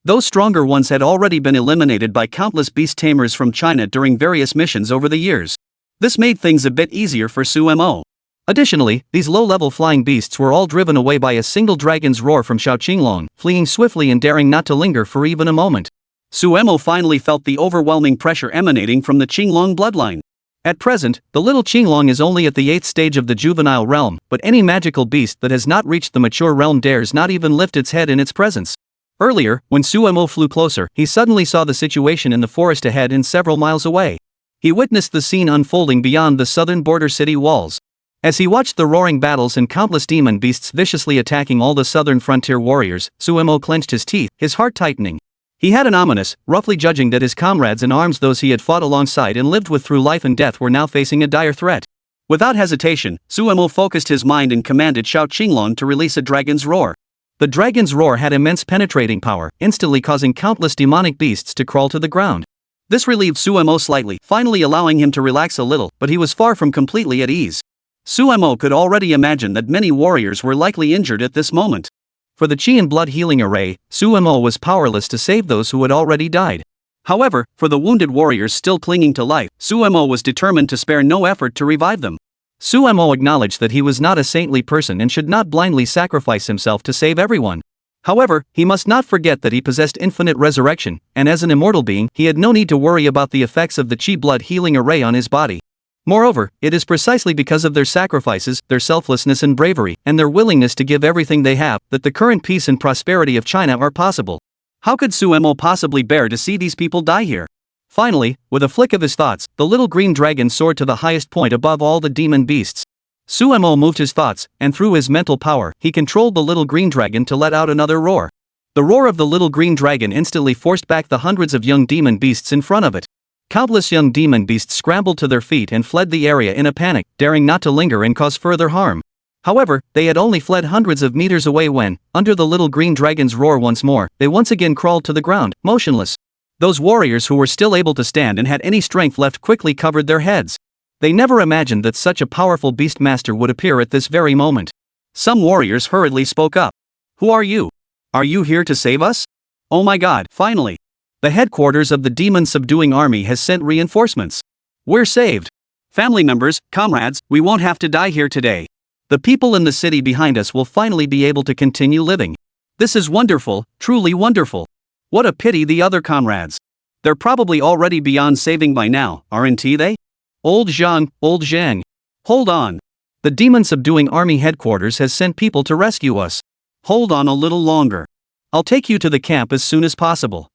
Those stronger ones had already been eliminated by countless beast tamers from China during various missions over the years. This made things a bit easier for Suemo. Additionally, these low-level flying beasts were all driven away by a single dragon's roar from Xiao Qinglong, fleeing swiftly and daring not to linger for even a moment. Suemo finally felt the overwhelming pressure emanating from the Qinglong bloodline. At present, the little Qinglong is only at the 8th stage of the juvenile realm, but any magical beast that has not reached the mature realm dares not even lift its head in its presence. Earlier, when Suemo flew closer, he suddenly saw the situation in the forest ahead and several miles away. He witnessed the scene unfolding beyond the southern border city walls. As he watched the roaring battles and countless demon beasts viciously attacking all the southern frontier warriors, Suemo clenched his teeth, his heart tightening. He had an ominous, roughly judging that his comrades in arms, those he had fought alongside and lived with through life and death, were now facing a dire threat. Without hesitation, Suemo focused his mind and commanded Xiao Qinglong to release a dragon's roar. The dragon's roar had immense penetrating power, instantly causing countless demonic beasts to crawl to the ground. This relieved Suemo slightly, finally allowing him to relax a little, but he was far from completely at ease. Suemo could already imagine that many warriors were likely injured at this moment. For the Qi and Blood Healing Array, Suemo was powerless to save those who had already died. However, for the wounded warriors still clinging to life, Suemo was determined to spare no effort to revive them. Suemo acknowledged that he was not a saintly person and should not blindly sacrifice himself to save everyone. However, he must not forget that he possessed infinite resurrection, and as an immortal being, he had no need to worry about the effects of the Qi Blood Healing Array on his body. Moreover, it is precisely because of their sacrifices, their selflessness and bravery, and their willingness to give everything they have, that the current peace and prosperity of China are possible. How could Suemo possibly bear to see these people die here? Finally, with a flick of his thoughts, the little green dragon soared to the highest point above all the demon beasts. Suemo moved his thoughts, and through his mental power, he controlled the little green dragon to let out another roar. The roar of the little green dragon instantly forced back the hundreds of young demon beasts in front of it. Countless young demon beasts scrambled to their feet and fled the area in a panic, daring not to linger and cause further harm. However, they had only fled hundreds of meters away when, under the little green dragon's roar once more, they once again crawled to the ground, motionless. Those warriors who were still able to stand and had any strength left quickly covered their heads. They never imagined that such a powerful beastmaster would appear at this very moment. Some warriors hurriedly spoke up. "Who are you? Are you here to save us? Oh my god, finally! The headquarters of the demon-subduing army has sent reinforcements. We're saved. Family members, comrades, we won't have to die here today. The people in the city behind us will finally be able to continue living. This is wonderful, truly wonderful. What a pity the other comrades. They're probably already beyond saving by now, aren't they? Old Zhang. Hold on. The demon-subduing army headquarters has sent people to rescue us. Hold on a little longer. I'll take you to the camp as soon as possible.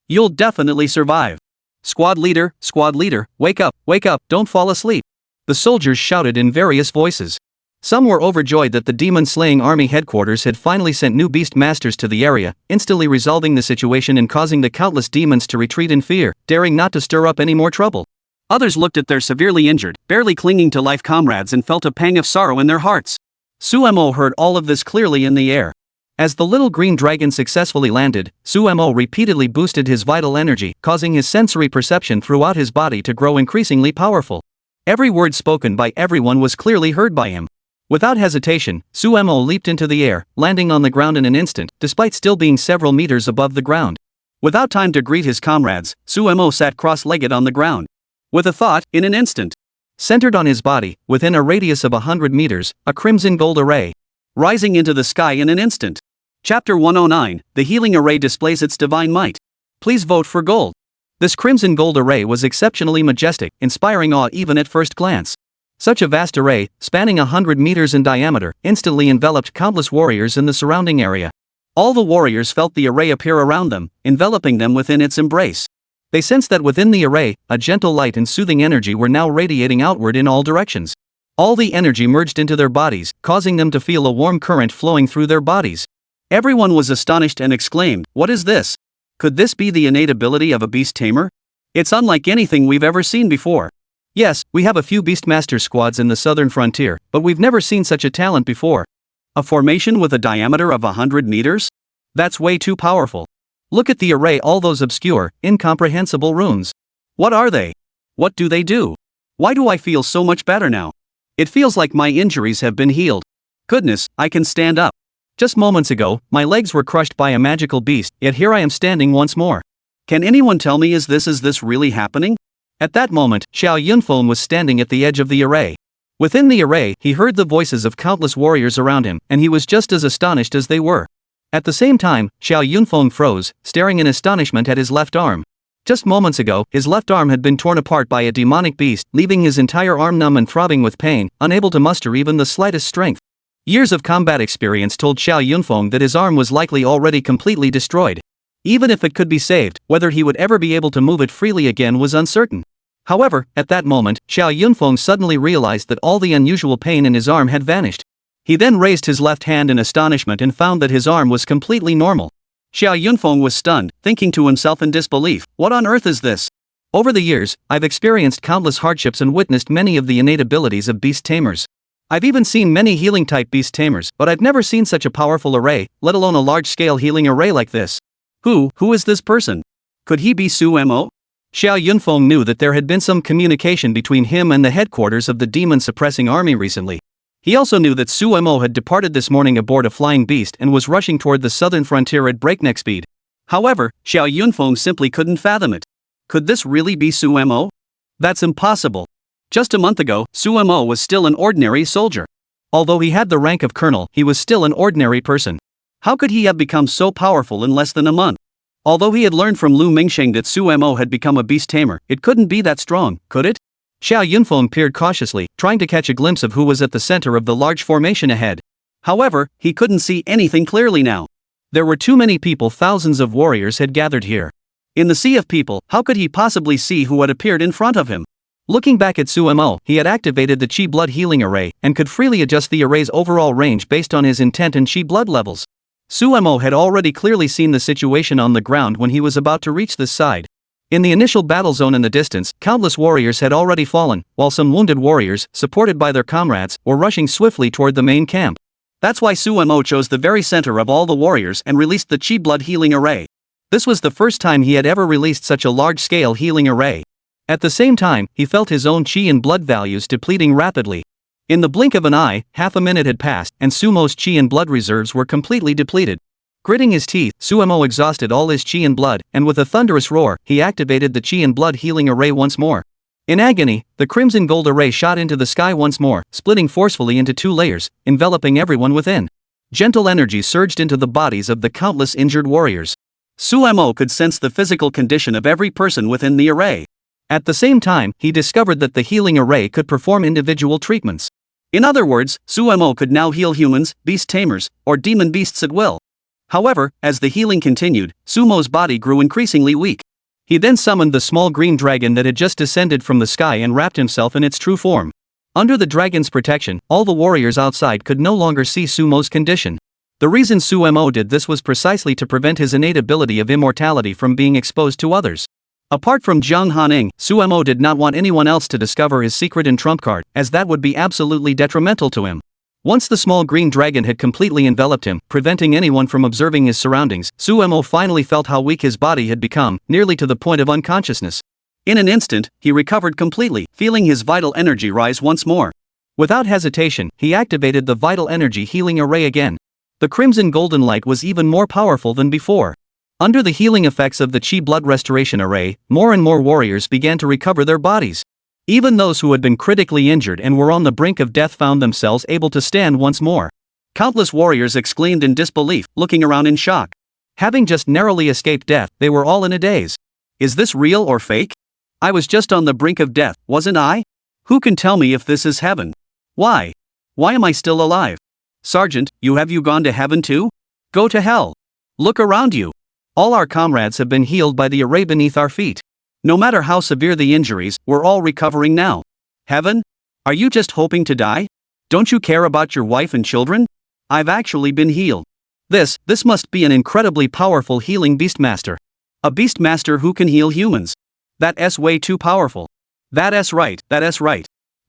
You'll definitely survive. Squad leader, wake up, don't fall asleep. The soldiers shouted in various voices. Some were overjoyed that the demon-slaying army headquarters had finally sent new beast masters to the area, instantly resolving the situation and causing the countless demons to retreat in fear, daring not to stir up any more trouble. Others looked at their severely injured, barely clinging to life comrades and felt a pang of sorrow in their hearts. Suemo heard all of this clearly in the air. As the little green dragon successfully landed, Suemo repeatedly boosted his vital energy, causing his sensory perception throughout his body to grow increasingly powerful. Every word spoken by everyone was clearly heard by him. Without hesitation, Suemo leaped into the air, landing on the ground in an instant, despite still being several meters above the ground. Without time to greet his comrades, Suemo sat cross-legged on the ground. With a thought, in an instant. Centered on his body, within a radius of 100 meters, a crimson gold array. Rising into the sky in an instant. Chapter 109, The Healing Array displays its divine might. Please vote for gold. This crimson gold array was exceptionally majestic, inspiring awe even at first glance. Such a vast array, spanning 100 meters in diameter, instantly enveloped countless warriors in the surrounding area. All the warriors felt the array appear around them, enveloping them within its embrace. They sensed that within the array, a gentle light and soothing energy were now radiating outward in all directions. All the energy merged into their bodies, causing them to feel a warm current flowing through their bodies. Everyone was astonished and exclaimed, "What is this? Could this be the innate ability of a beast tamer? It's unlike anything we've ever seen before. Yes, we have a few beastmaster squads in the southern frontier, but we've never seen such a talent before. A formation with a diameter of 100 meters? That's way too powerful. Look at the array, all those obscure, incomprehensible runes. What are they? What do they do? Why do I feel so much better now? It feels like my injuries have been healed. Goodness, I can stand up. Just moments ago, my legs were crushed by a magical beast, yet here I am standing once more. Can anyone tell me is this really happening?" At that moment, Xiao Yunfeng was standing at the edge of the array. Within the array, he heard the voices of countless warriors around him, and he was just as astonished as they were. At the same time, Xiao Yunfeng froze, staring in astonishment at his left arm. Just moments ago, his left arm had been torn apart by a demonic beast, leaving his entire arm numb and throbbing with pain, unable to muster even the slightest strength. Years of combat experience told Xiao Yunfeng that his arm was likely already completely destroyed. Even if it could be saved, whether he would ever be able to move it freely again was uncertain. However, at that moment, Xiao Yunfeng suddenly realized that all the unusual pain in his arm had vanished. He then raised his left hand in astonishment and found that his arm was completely normal. Xiao Yunfeng was stunned, thinking to himself in disbelief, "What on earth is this?" Over the years, I've experienced countless hardships and witnessed many of the innate abilities of beast tamers. I've even seen many healing-type beast tamers, but I've never seen such a powerful array, let alone a large-scale healing array like this. Who is this person? Could he be Suemo? Xiao Yunfeng knew that there had been some communication between him and the headquarters of the demon-suppressing army recently. He also knew that Suemo had departed this morning aboard a flying beast and was rushing toward the southern frontier at breakneck speed. However, Xiao Yunfeng simply couldn't fathom it. Could this really be Suemo? That's impossible. Just a month ago, Suemo was still an ordinary soldier. Although he had the rank of colonel, he was still an ordinary person. How could he have become so powerful in less than a month? Although he had learned from Lu Mingsheng that Suemo had become a beast tamer, it couldn't be that strong, could it? Xiao Yunfeng peered cautiously, trying to catch a glimpse of who was at the center of the large formation ahead. However, he couldn't see anything clearly now. There were too many people. Thousands of warriors had gathered here. In the sea of people, how could he possibly see who had appeared in front of him? Looking back at Suemo, he had activated the Qi Blood Healing Array, and could freely adjust the array's overall range based on his intent and Qi Blood levels. Suemo had already clearly seen the situation on the ground when he was about to reach this side. In the initial battle zone in the distance, countless warriors had already fallen, while some wounded warriors, supported by their comrades, were rushing swiftly toward the main camp. That's why Suemo chose the very center of all the warriors and released the Qi Blood Healing Array. This was the first time he had ever released such a large-scale healing array. At the same time, he felt his own Qi and blood values depleting rapidly. In the blink of an eye, half a minute had passed, and Sumo's Qi and blood reserves were completely depleted. Gritting his teeth, Suemo exhausted all his Qi and blood, and with a thunderous roar, he activated the Qi and blood healing array once more. In agony, the crimson gold array shot into the sky once more, splitting forcefully into 2 layers, enveloping everyone within. Gentle energy surged into the bodies of the countless injured warriors. Suemo could sense the physical condition of every person within the array. At the same time, he discovered that the healing array could perform individual treatments. In other words, Suemo could now heal humans, beast tamers, or demon beasts at will. However, as the healing continued, Sumo's body grew increasingly weak. He then summoned the small green dragon that had just descended from the sky and wrapped himself in its true form. Under the dragon's protection, all the warriors outside could no longer see Sumo's condition. The reason Suemo did this was precisely to prevent his innate ability of immortality from being exposed to others. Apart from Jiang Hanying, Suemo did not want anyone else to discover his secret and trump card, as that would be absolutely detrimental to him. Once the small green dragon had completely enveloped him, preventing anyone from observing his surroundings, Suemo finally felt how weak his body had become, nearly to the point of unconsciousness. In an instant, he recovered completely, feeling his vital energy rise once more. Without hesitation, he activated the vital energy healing array again. The crimson golden light was even more powerful than before. Under the healing effects of the Qi Blood Restoration Array, more and more warriors began to recover their bodies. Even those who had been critically injured and were on the brink of death found themselves able to stand once more. Countless warriors exclaimed in disbelief, looking around in shock. Having just narrowly escaped death, they were all in a daze. Is this real or fake? I was just on the brink of death, wasn't I? Who can tell me if this is heaven? Why? Why am I still alive? Sergeant, have you gone to heaven too? Go to hell. Look around you. All our comrades have been healed by the array beneath our feet. No matter how severe the injuries, we're all recovering now. Heaven? Are you just hoping to die? Don't you care about your wife and children? I've actually been healed. This must be an incredibly powerful healing beastmaster. A beastmaster who can heal humans. That's way too powerful. That's right.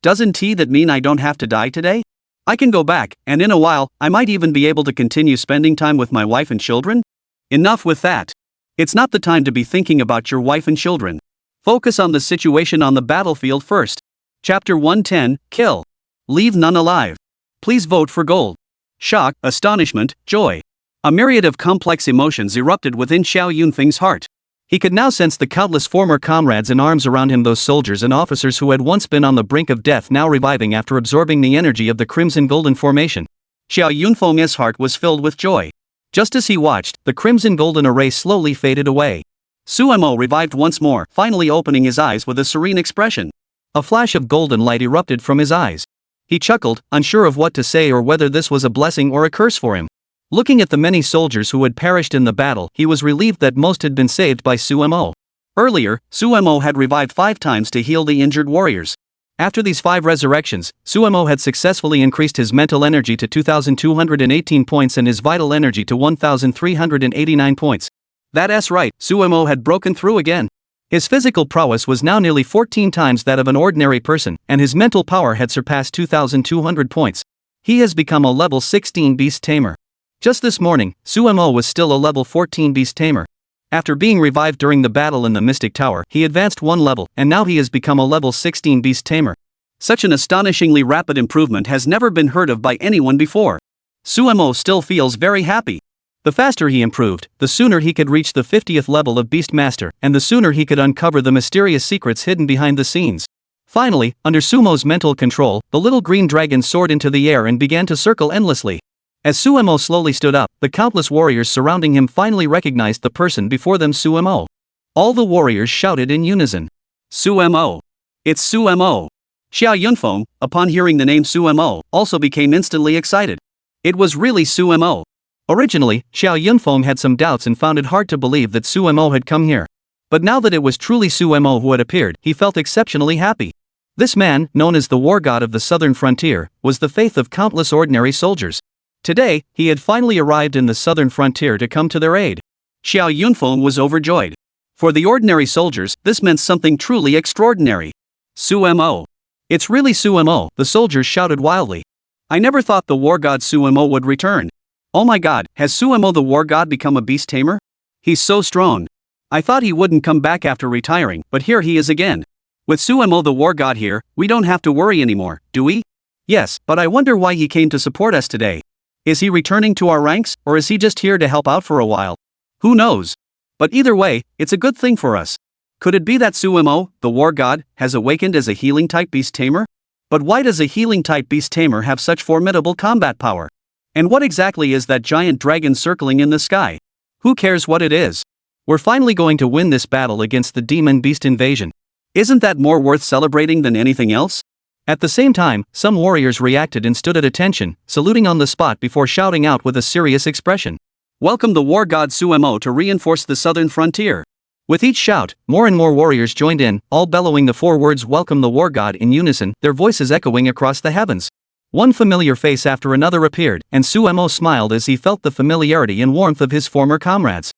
Doesn't that mean I don't have to die today? I can go back, and in a while, I might even be able to continue spending time with my wife and children? Enough with that. It's not the time to be thinking about your wife and children. Focus on the situation on the battlefield first. Chapter 110, Kill. Leave none alive. Please vote for gold. Shock, astonishment, joy. A myriad of complex emotions erupted within Xiao Yunfeng's heart. He could now sense the countless former comrades in arms around him, those soldiers and officers who had once been on the brink of death now reviving after absorbing the energy of the Crimson Golden Formation. Xiao Yunfeng's heart was filled with joy. Just as he watched, the Crimson Golden Array slowly faded away. Suemo revived once more, finally opening his eyes with a serene expression. A flash of golden light erupted from his eyes. He chuckled, unsure of what to say or whether this was a blessing or a curse for him. Looking at the many soldiers who had perished in the battle, he was relieved that most had been saved by Suemo. Earlier, Suemo had revived 5 times to heal the injured warriors. After these 5 resurrections, Suemo had successfully increased his mental energy to 2,218 points and his vital energy to 1,389 points. That's right, Suemo had broken through again. His physical prowess was now nearly 14 times that of an ordinary person, and his mental power had surpassed 2,200 points. He has become a level 16 beast tamer. Just this morning, Suemo was still a level 14 beast tamer. After being revived during the battle in the Mystic Tower, he advanced 1 level, and now he has become a level 16 beast tamer. Such an astonishingly rapid improvement has never been heard of by anyone before. Suemo still feels very happy. The faster he improved, the sooner he could reach the 50th level of Beastmaster, and the sooner he could uncover the mysterious secrets hidden behind the scenes. Finally, under Sumo's mental control, the little green dragon soared into the air and began to circle endlessly. As Suemo slowly stood up, the countless warriors surrounding him finally recognized the person before them, Suemo. All the warriors shouted in unison. Suemo! It's Sumo. Xiao Yunfeng, upon hearing the name Sumo, also became instantly excited. It was really Sumo. Originally, Xiao Yunfeng had some doubts and found it hard to believe that Sumo had come here. But now that it was truly Sumo who had appeared, he felt exceptionally happy. This man, known as the war god of the southern frontier, was the faith of countless ordinary soldiers. Today, he had finally arrived in the southern frontier to come to their aid. Xiao Yunfeng was overjoyed. For the ordinary soldiers, this meant something truly extraordinary. Sumo. It's really Sumo, the soldiers shouted wildly. I never thought the war god Sumo would return. Oh my god, has Sumo the war god become a beast tamer? He's so strong. I thought he wouldn't come back after retiring, but here he is again. With Sumo the war god here, we don't have to worry anymore, do we? Yes, but I wonder why he came to support us today. Is he returning to our ranks, or is he just here to help out for a while? Who knows? But either way, it's a good thing for us. Could it be that Sumo, the war god, has awakened as a healing-type beast tamer? But why does a healing-type beast tamer have such formidable combat power? And what exactly is that giant dragon circling in the sky? Who cares what it is? We're finally going to win this battle against the demon beast invasion. Isn't that more worth celebrating than anything else? At the same time, some warriors reacted and stood at attention, saluting on the spot before shouting out with a serious expression. Welcome the war god Sumo to reinforce the southern frontier. With each shout, more and more warriors joined in, all bellowing the 4 words welcome the war god in unison, their voices echoing across the heavens. One familiar face after another appeared, and Sumo smiled as he felt the familiarity and warmth of his former comrades.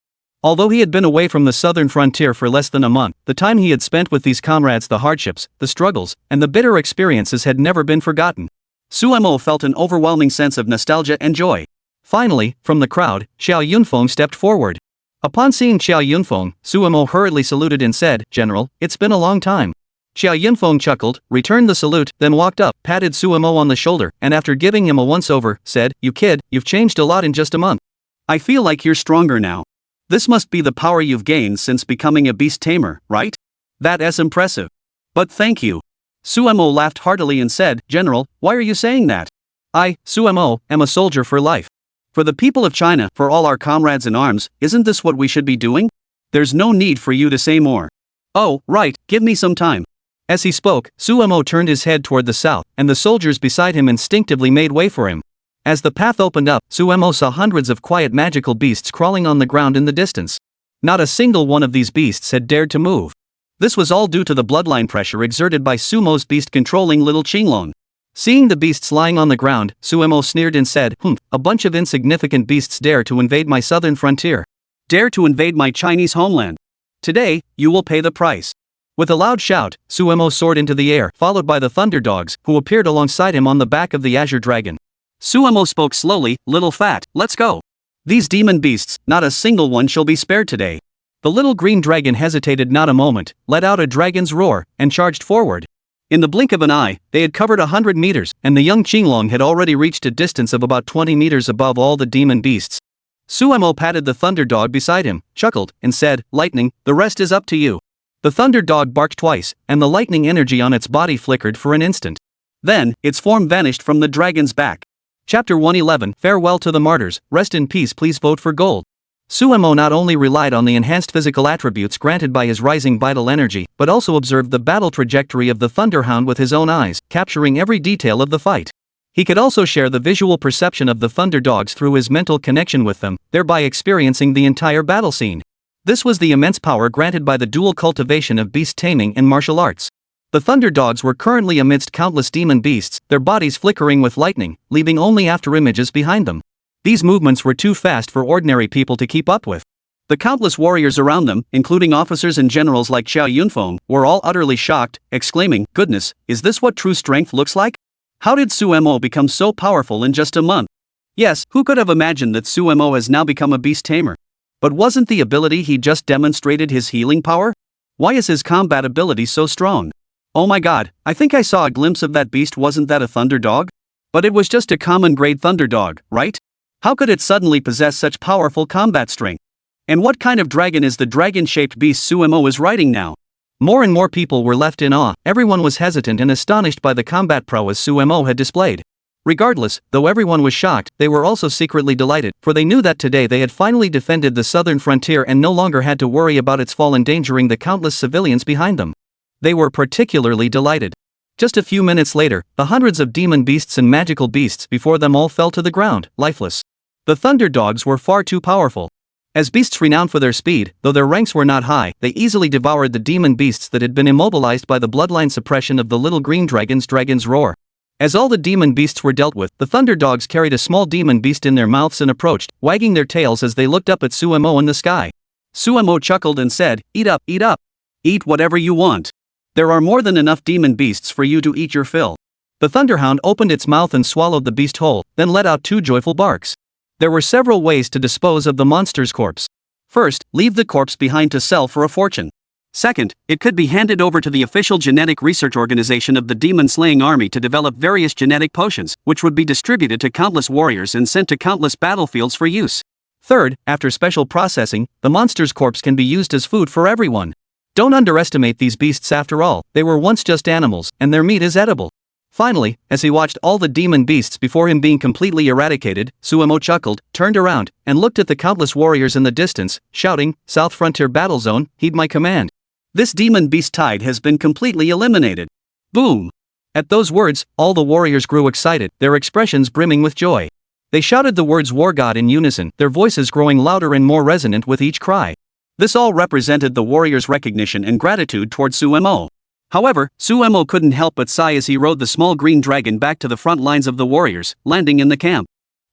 Although he had been away from the southern frontier for less than a month, the time he had spent with these comrades, the hardships, the struggles, and the bitter experiences had never been forgotten. Sumo felt an overwhelming sense of nostalgia and joy. Finally, from the crowd, Xiao Yunfeng stepped forward. Upon seeing Xiao Yunfeng, Sumo hurriedly saluted and said, General, it's been a long time. Xiao Yunfeng chuckled, returned the salute, then walked up, patted Sumo on the shoulder, and after giving him a once-over, said, You kid, you've changed a lot in just a month. I feel like you're stronger now. This must be the power you've gained since becoming a beast tamer, right? That's impressive. But thank you. Sumo laughed heartily and said, General, why are you saying that? I, Sumo, am a soldier for life. For the people of China, for all our comrades in arms, isn't this what we should be doing? There's no need for you to say more. Oh, right, give me some time. As he spoke, Sumo turned his head toward the south, and the soldiers beside him instinctively made way for him. As the path opened up, Sumo saw hundreds of quiet magical beasts crawling on the ground in the distance. Not a single one of these beasts had dared to move. This was all due to the bloodline pressure exerted by Sumo's beast controlling little Qinglong. Seeing the beasts lying on the ground, Sumo sneered and said, a bunch of insignificant beasts dare to invade my southern frontier. Dare to invade my Chinese homeland. Today, you will pay the price. With a loud shout, Sumo soared into the air, followed by the thunder dogs, who appeared alongside him on the back of the azure dragon. Sumo spoke slowly, Little Fat, let's go. These demon beasts, not a single one shall be spared today. The little green dragon hesitated not a moment, let out a dragon's roar, and charged forward. In the blink of an eye, they had covered 100 meters, and the young Qinglong had already reached a distance of about 20 meters above all the demon beasts. Sumo patted the thunder dog beside him, chuckled, and said, Lightning, the rest is up to you. The thunder dog barked twice, and the lightning energy on its body flickered for an instant. Then, its form vanished from the dragon's back. Chapter 111, Farewell to the Martyrs, Rest in Peace, Please Vote for Gold. Sumo not only relied on the enhanced physical attributes granted by his rising vital energy, but also observed the battle trajectory of the Thunderhound with his own eyes, capturing every detail of the fight. He could also share the visual perception of the Thunder Dogs through his mental connection with them, thereby experiencing the entire battle scene. This was the immense power granted by the dual cultivation of beast taming and martial arts. The Thunder Dogs were currently amidst countless demon beasts, their bodies flickering with lightning, leaving only afterimages behind them. These movements were too fast for ordinary people to keep up with. The countless warriors around them, including officers and generals like Xiao Yunfeng, were all utterly shocked, exclaiming, Goodness, is this what true strength looks like? How did Sumo become so powerful in just a month? Yes, who could have imagined that Sumo has now become a beast tamer? But wasn't the ability he just demonstrated his healing power? Why is his combat ability so strong? Oh my god, I think I saw a glimpse of that beast. Wasn't that a thunder dog? But it was just a common grade thunder dog, right? How could it suddenly possess such powerful combat strength? And what kind of dragon is the dragon-shaped beast Sumo is riding now? More and more people were left in awe, everyone was hesitant and astonished by the combat prowess Sumo had displayed. Regardless, though everyone was shocked, they were also secretly delighted, for they knew that today they had finally defended the southern frontier and no longer had to worry about its fall endangering the countless civilians behind them. They were particularly delighted. Just a few minutes later, the hundreds of demon beasts and magical beasts before them all fell to the ground, lifeless. The thunder dogs were far too powerful. As beasts renowned for their speed, though their ranks were not high, they easily devoured the demon beasts that had been immobilized by the bloodline suppression of the little green dragon's roar. As all the demon beasts were dealt with, the thunder dogs carried a small demon beast in their mouths and approached, wagging their tails as they looked up at Suemo in the sky. Suemo chuckled and said, "Eat up, eat up. Eat whatever you want. There are more than enough demon beasts for you to eat your fill." The thunderhound opened its mouth and swallowed the beast whole, then let out 2 joyful barks. There were several ways to dispose of the monster's corpse. First, leave the corpse behind to sell for a fortune. Second, it could be handed over to the official genetic research organization of the demon-slaying army to develop various genetic potions, which would be distributed to countless warriors and sent to countless battlefields for use. Third, after special processing, the monster's corpse can be used as food for everyone. Don't underestimate these beasts after all, they were once just animals, and their meat is edible. Finally, as he watched all the demon beasts before him being completely eradicated, Suemo chuckled, turned around, and looked at the countless warriors in the distance, shouting, "South Frontier Battle Zone, heed my command. This demon beast tide has been completely eliminated." Boom! At those words, all the warriors grew excited, their expressions brimming with joy. They shouted the words War God in unison, their voices growing louder and more resonant with each cry. This all represented the warriors' recognition and gratitude toward Suemo. However, Suemo couldn't help but sigh as he rode the small green dragon back to the front lines of the warriors, landing in the camp.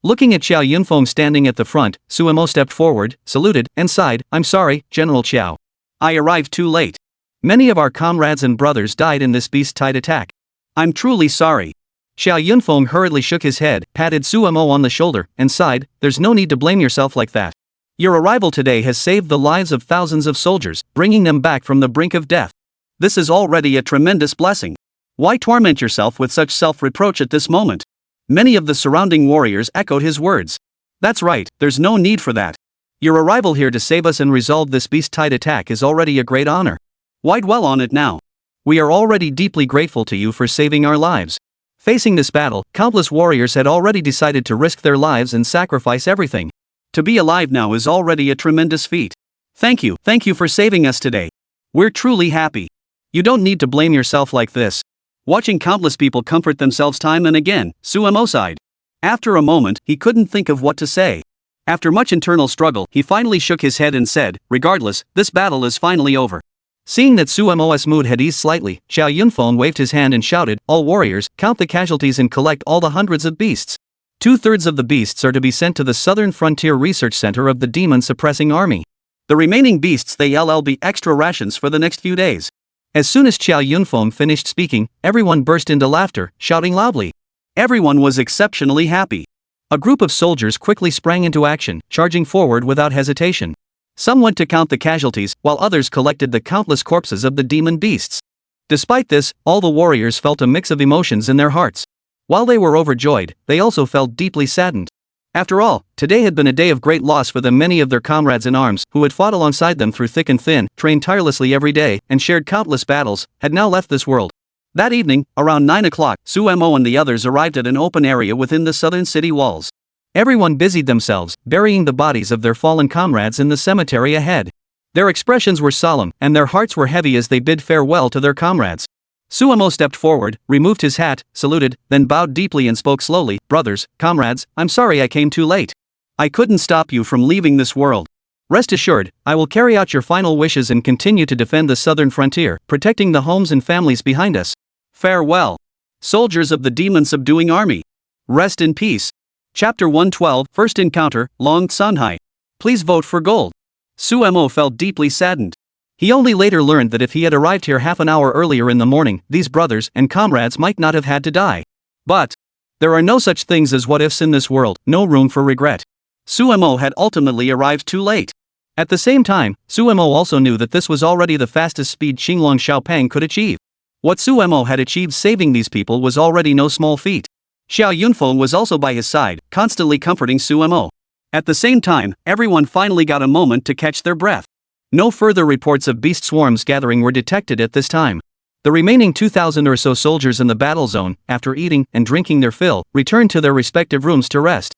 Looking at Xiao Yunfeng standing at the front, Suemo stepped forward, saluted, and sighed, "I'm sorry, General Xiao. I arrived too late. Many of our comrades and brothers died in this beast-tide attack. I'm truly sorry." Xiao Yunfeng hurriedly shook his head, patted Suemo on the shoulder, and sighed, "There's no need to blame yourself like that. Your arrival today has saved the lives of thousands of soldiers, bringing them back from the brink of death. This is already a tremendous blessing. Why torment yourself with such self-reproach at this moment?" Many of the surrounding warriors echoed his words. "That's right, there's no need for that. Your arrival here to save us and resolve this beast-tide attack is already a great honor. Why dwell on it now? We are already deeply grateful to you for saving our lives." Facing this battle, countless warriors had already decided to risk their lives and sacrifice everything. To be alive now is already a tremendous feat. Thank you for saving us today. We're truly happy. You don't need to blame yourself like this." Watching countless people comfort themselves time and again, Suemo sighed. After a moment, he couldn't think of what to say. After much internal struggle, he finally shook his head and said, "Regardless, this battle is finally over." Seeing that Suemo's mood had eased slightly, Xiao Yunfeng waved his hand and shouted, "All warriors, count the casualties and collect all the hundreds of beasts. 2/3 of the beasts are to be sent to the Southern Frontier Research Center of the demon-suppressing army. The remaining beasts they'll be extra rations for the next few days." As soon as Xiao Yunfeng finished speaking, everyone burst into laughter, shouting loudly. Everyone was exceptionally happy. A group of soldiers quickly sprang into action, charging forward without hesitation. Some went to count the casualties, while others collected the countless corpses of the demon beasts. Despite this, all the warriors felt a mix of emotions in their hearts. While they were overjoyed, they also felt deeply saddened. After all, today had been a day of great loss for them. Many of their comrades in arms, who had fought alongside them through thick and thin, trained tirelessly every day, and shared countless battles, had now left this world. That evening, around 9 o'clock, Suemo and the others arrived at an open area within the southern city walls. Everyone busied themselves, burying the bodies of their fallen comrades in the cemetery ahead. Their expressions were solemn, and their hearts were heavy as they bid farewell to their comrades. Suemo stepped forward, removed his hat, saluted, then bowed deeply and spoke slowly, "Brothers, comrades, I'm sorry I came too late. I couldn't stop you from leaving this world. Rest assured, I will carry out your final wishes and continue to defend the southern frontier, protecting the homes and families behind us. Farewell. Soldiers of the demon-subduing army. Rest in peace." Chapter 112, First Encounter, Long Sanhai. Please vote for gold. Suemo felt deeply saddened. He only later learned that if he had arrived here half an hour earlier in the morning, these brothers and comrades might not have had to die. But there are no such things as what-ifs in this world, no room for regret. Suemo had ultimately arrived too late. At the same time, Suemo also knew that this was already the fastest speed Xinglong Xiaopeng could achieve. What Suemo had achieved saving these people was already no small feat. Xiao Yunfeng was also by his side, constantly comforting Suemo. At the same time, everyone finally got a moment to catch their breath. No further reports of beast swarms gathering were detected at this time. The remaining 2,000 or so soldiers in the battle zone, after eating and drinking their fill, returned to their respective rooms to rest.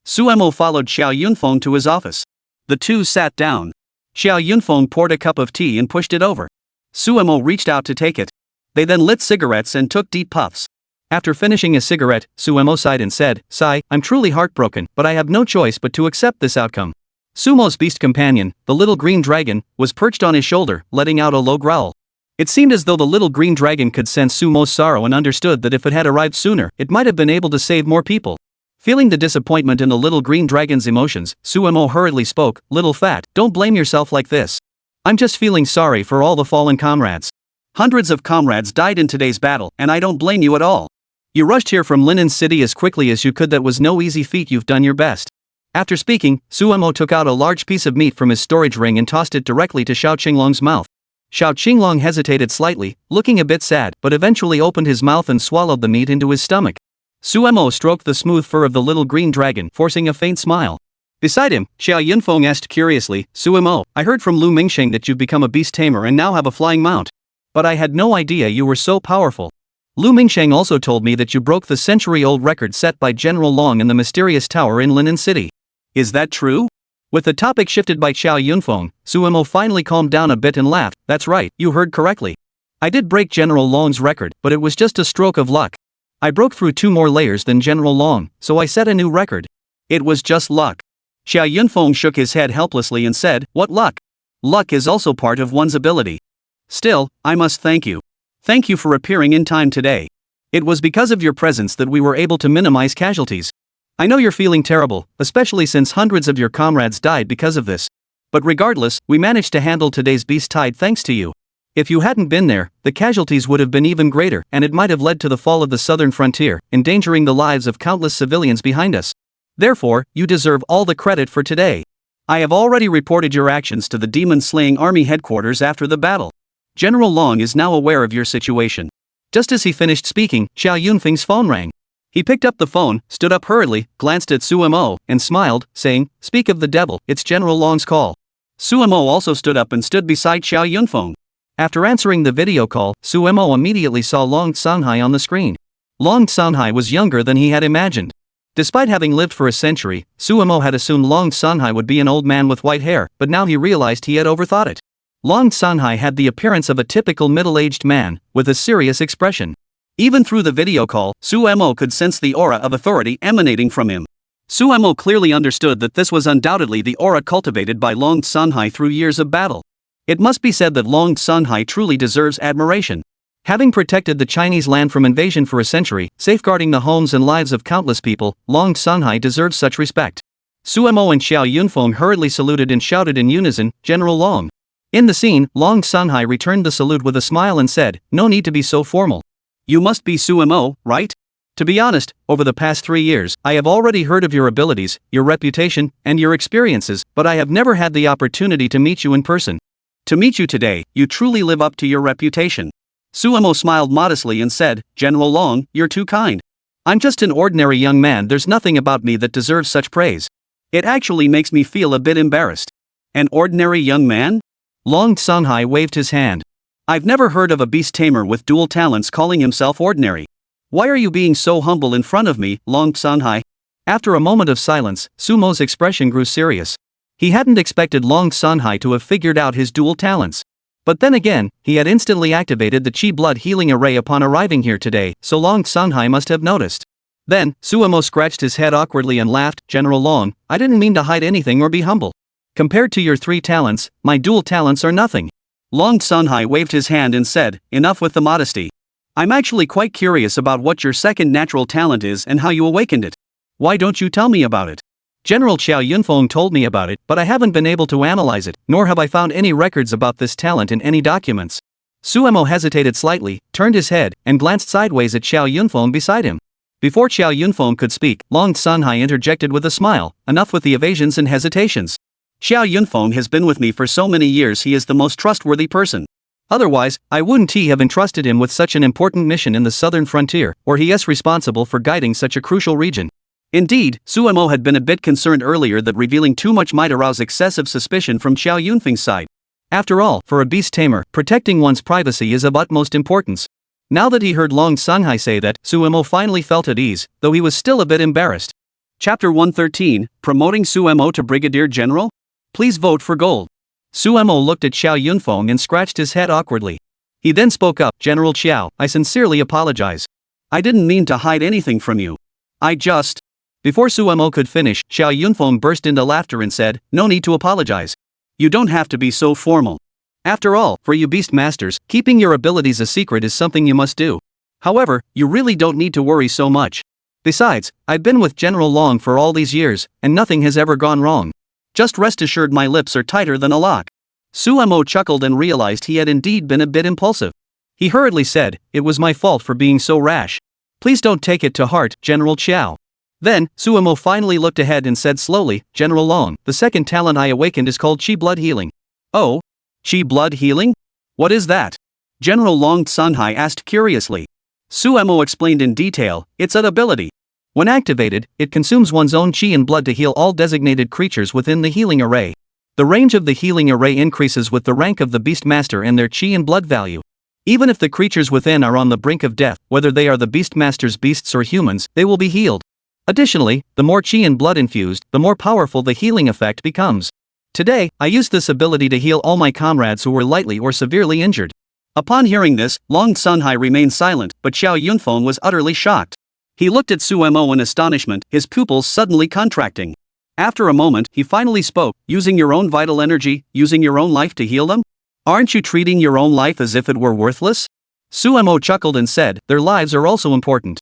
Suemo followed Xiao Yunfeng to his office. The two sat down. Xiao Yunfeng poured a cup of tea and pushed it over. Suemo reached out to take it. They then lit cigarettes and took deep puffs. After finishing a cigarette, Suemo sighed and said, "Sigh, I'm truly heartbroken, but I have no choice but to accept this outcome." Sumo's beast companion, the little green dragon, was perched on his shoulder, letting out a low growl. It seemed as though the little green dragon could sense Sumo's sorrow and understood that if it had arrived sooner, it might have been able to save more people. Feeling the disappointment in the little green dragon's emotions, Suemo hurriedly spoke, "Little fat, don't blame yourself like this. I'm just feeling sorry for all the fallen comrades. Hundreds of comrades died in today's battle, and I don't blame you at all. You rushed here from Linen City as quickly as you could. That was no easy feat. You've done your best." After speaking, Suemo took out a large piece of meat from his storage ring and tossed it directly to Xiao Qinglong's mouth. Xiao Qinglong hesitated slightly, looking a bit sad, but eventually opened his mouth and swallowed the meat into his stomach. Suemo stroked the smooth fur of the little green dragon, forcing a faint smile. Beside him, Xiao Yunfeng asked curiously, "Suemo, I heard from Lu Mingsheng that you've become a beast tamer and now have a flying mount. But I had no idea you were so powerful. Lu Mingsheng also told me that you broke the century-old record set by General Long in the mysterious tower in Linen City. Is that true?" With the topic shifted by Xiao Yunfeng, Suemo finally calmed down a bit and laughed. "That's right, you heard correctly. I did break General Long's record, but it was just a stroke of luck. I broke through 2 more layers than General Long, so I set a new record. It was just luck." Xiao Yunfeng shook his head helplessly and said, "What luck? Luck is also part of one's ability. Still, I must thank you. Thank you for appearing in time today. It was because of your presence that we were able to minimize casualties. I know you're feeling terrible, especially since hundreds of your comrades died because of this. But regardless, we managed to handle today's beast tide thanks to you. If you hadn't been there, the casualties would have been even greater, and it might have led to the fall of the southern frontier, endangering the lives of countless civilians behind us. Therefore, you deserve all the credit for today. I have already reported your actions to the demon-slaying army headquarters after the battle. General Long is now aware of your situation." Just as he finished speaking, Xiao Yunfeng's phone rang. He picked up the phone, stood up hurriedly, glanced at Suemo, and smiled, saying, "Speak of the devil, it's General Long's call." Suemo also stood up and stood beside Xiao Yunfeng. After answering the video call, Suemo immediately saw Long Sanhai on the screen. Long Sanhai was younger than he had imagined. Despite having lived for a century, Suemo had assumed Long Sanhai would be an old man with white hair, but now he realized he had overthought it. Long Sanhai had the appearance of a typical middle-aged man, with a serious expression. Even through the video call, Suemo could sense the aura of authority emanating from him. Suemo clearly understood that this was undoubtedly the aura cultivated by Long Sanhai through years of battle. It must be said that Long Sanhai truly deserves admiration. Having protected the Chinese land from invasion for a century, safeguarding the homes and lives of countless people, Long Sanhai deserves such respect. Suemo and Xiao Yunfeng hurriedly saluted and shouted in unison, "General Long." In the scene, Long Sanhai returned the salute with a smile and said, "No need to be so formal. You must be Suemo, right? To be honest, over the past 3 years, I have already heard of your abilities, your reputation, and your experiences, but I have never had the opportunity to meet you in person. To meet you today, you truly live up to your reputation." Suemo smiled modestly and said, "General Long, you're too kind. I'm just an ordinary young man. There's nothing about me that deserves such praise. It actually makes me feel a bit embarrassed." "An ordinary young man?" Long Sanhai waved his hand. "I've never heard of a beast tamer with dual talents calling himself ordinary. Why are you being so humble in front of me, Long Sanhai?" After a moment of silence, Sumo's expression grew serious. He hadn't expected Long Sanhai to have figured out his dual talents. But then again, he had instantly activated the Qi blood healing array upon arriving here today, so Long Sanhai must have noticed. Then, Suemo scratched his head awkwardly and laughed, "General Long, I didn't mean to hide anything or be humble. Compared to your 3 talents, my dual talents are nothing." Long Sanhai waved his hand and said, "Enough with the modesty. I'm actually quite curious about what your second natural talent is and how you awakened it. Why don't you tell me about it? General Xiao Yunfeng told me about it, but I haven't been able to analyze it, nor have I found any records about this talent in any documents." Suemo hesitated slightly, turned his head, and glanced sideways at Xiao Yunfeng beside him. Before Xiao Yunfeng could speak, Long Sanhai interjected with a smile, "Enough with the evasions and hesitations. Xiao Yunfeng has been with me for so many years. He is the most trustworthy person. Otherwise, I wouldn't have entrusted him with such an important mission in the southern frontier, or he is responsible for guiding such a crucial region." Indeed, Suemo had been a bit concerned earlier that revealing too much might arouse excessive suspicion from Xiao Yunfeng's side. After all, for a beast tamer, protecting one's privacy is of utmost importance. Now that he heard Long Sanhai say that, Suemo finally felt at ease, though he was still a bit embarrassed. Chapter 113, Promoting Suemo to Brigadier General? Please vote for gold. Suemo looked at Xiao Yunfeng and scratched his head awkwardly. He then spoke up, General Qiao, I sincerely apologize. I didn't mean to hide anything from you. I just... Before Suemo could finish, Xiao Yunfeng burst into laughter and said, no need to apologize. You don't have to be so formal. After all, for you beast masters, keeping your abilities a secret is something you must do. However, you really don't need to worry so much. Besides, I've been with General Long for all these years, and nothing has ever gone wrong. Just rest assured my lips are tighter than a lock. Suemo chuckled and realized he had indeed been a bit impulsive. He hurriedly said, it was my fault for being so rash. Please don't take it to heart, General Qiao. Then, Suemo finally looked ahead and said slowly, General Long, the second talent I awakened is called Qi Blood Healing. Oh? Qi Blood Healing? What is that? General Long Sanhai asked curiously. Suemo explained in detail, it's an ability. When activated, it consumes one's own qi and blood to heal all designated creatures within the healing array. The range of the healing array increases with the rank of the beast master and their qi and blood value. Even if the creatures within are on the brink of death, whether they are the beast master's beasts or humans, they will be healed. Additionally, the more qi and blood infused, the more powerful the healing effect becomes. Today, I used this ability to heal all my comrades who were lightly or severely injured. Upon hearing this, Long Sanhai remained silent, but Xiao Yunfeng was utterly shocked. He looked at Suemo in astonishment, his pupils suddenly contracting. After a moment, he finally spoke, using your own vital energy, using your own life to heal them? Aren't you treating your own life as if it were worthless? Suemo chuckled and said, their lives are also important.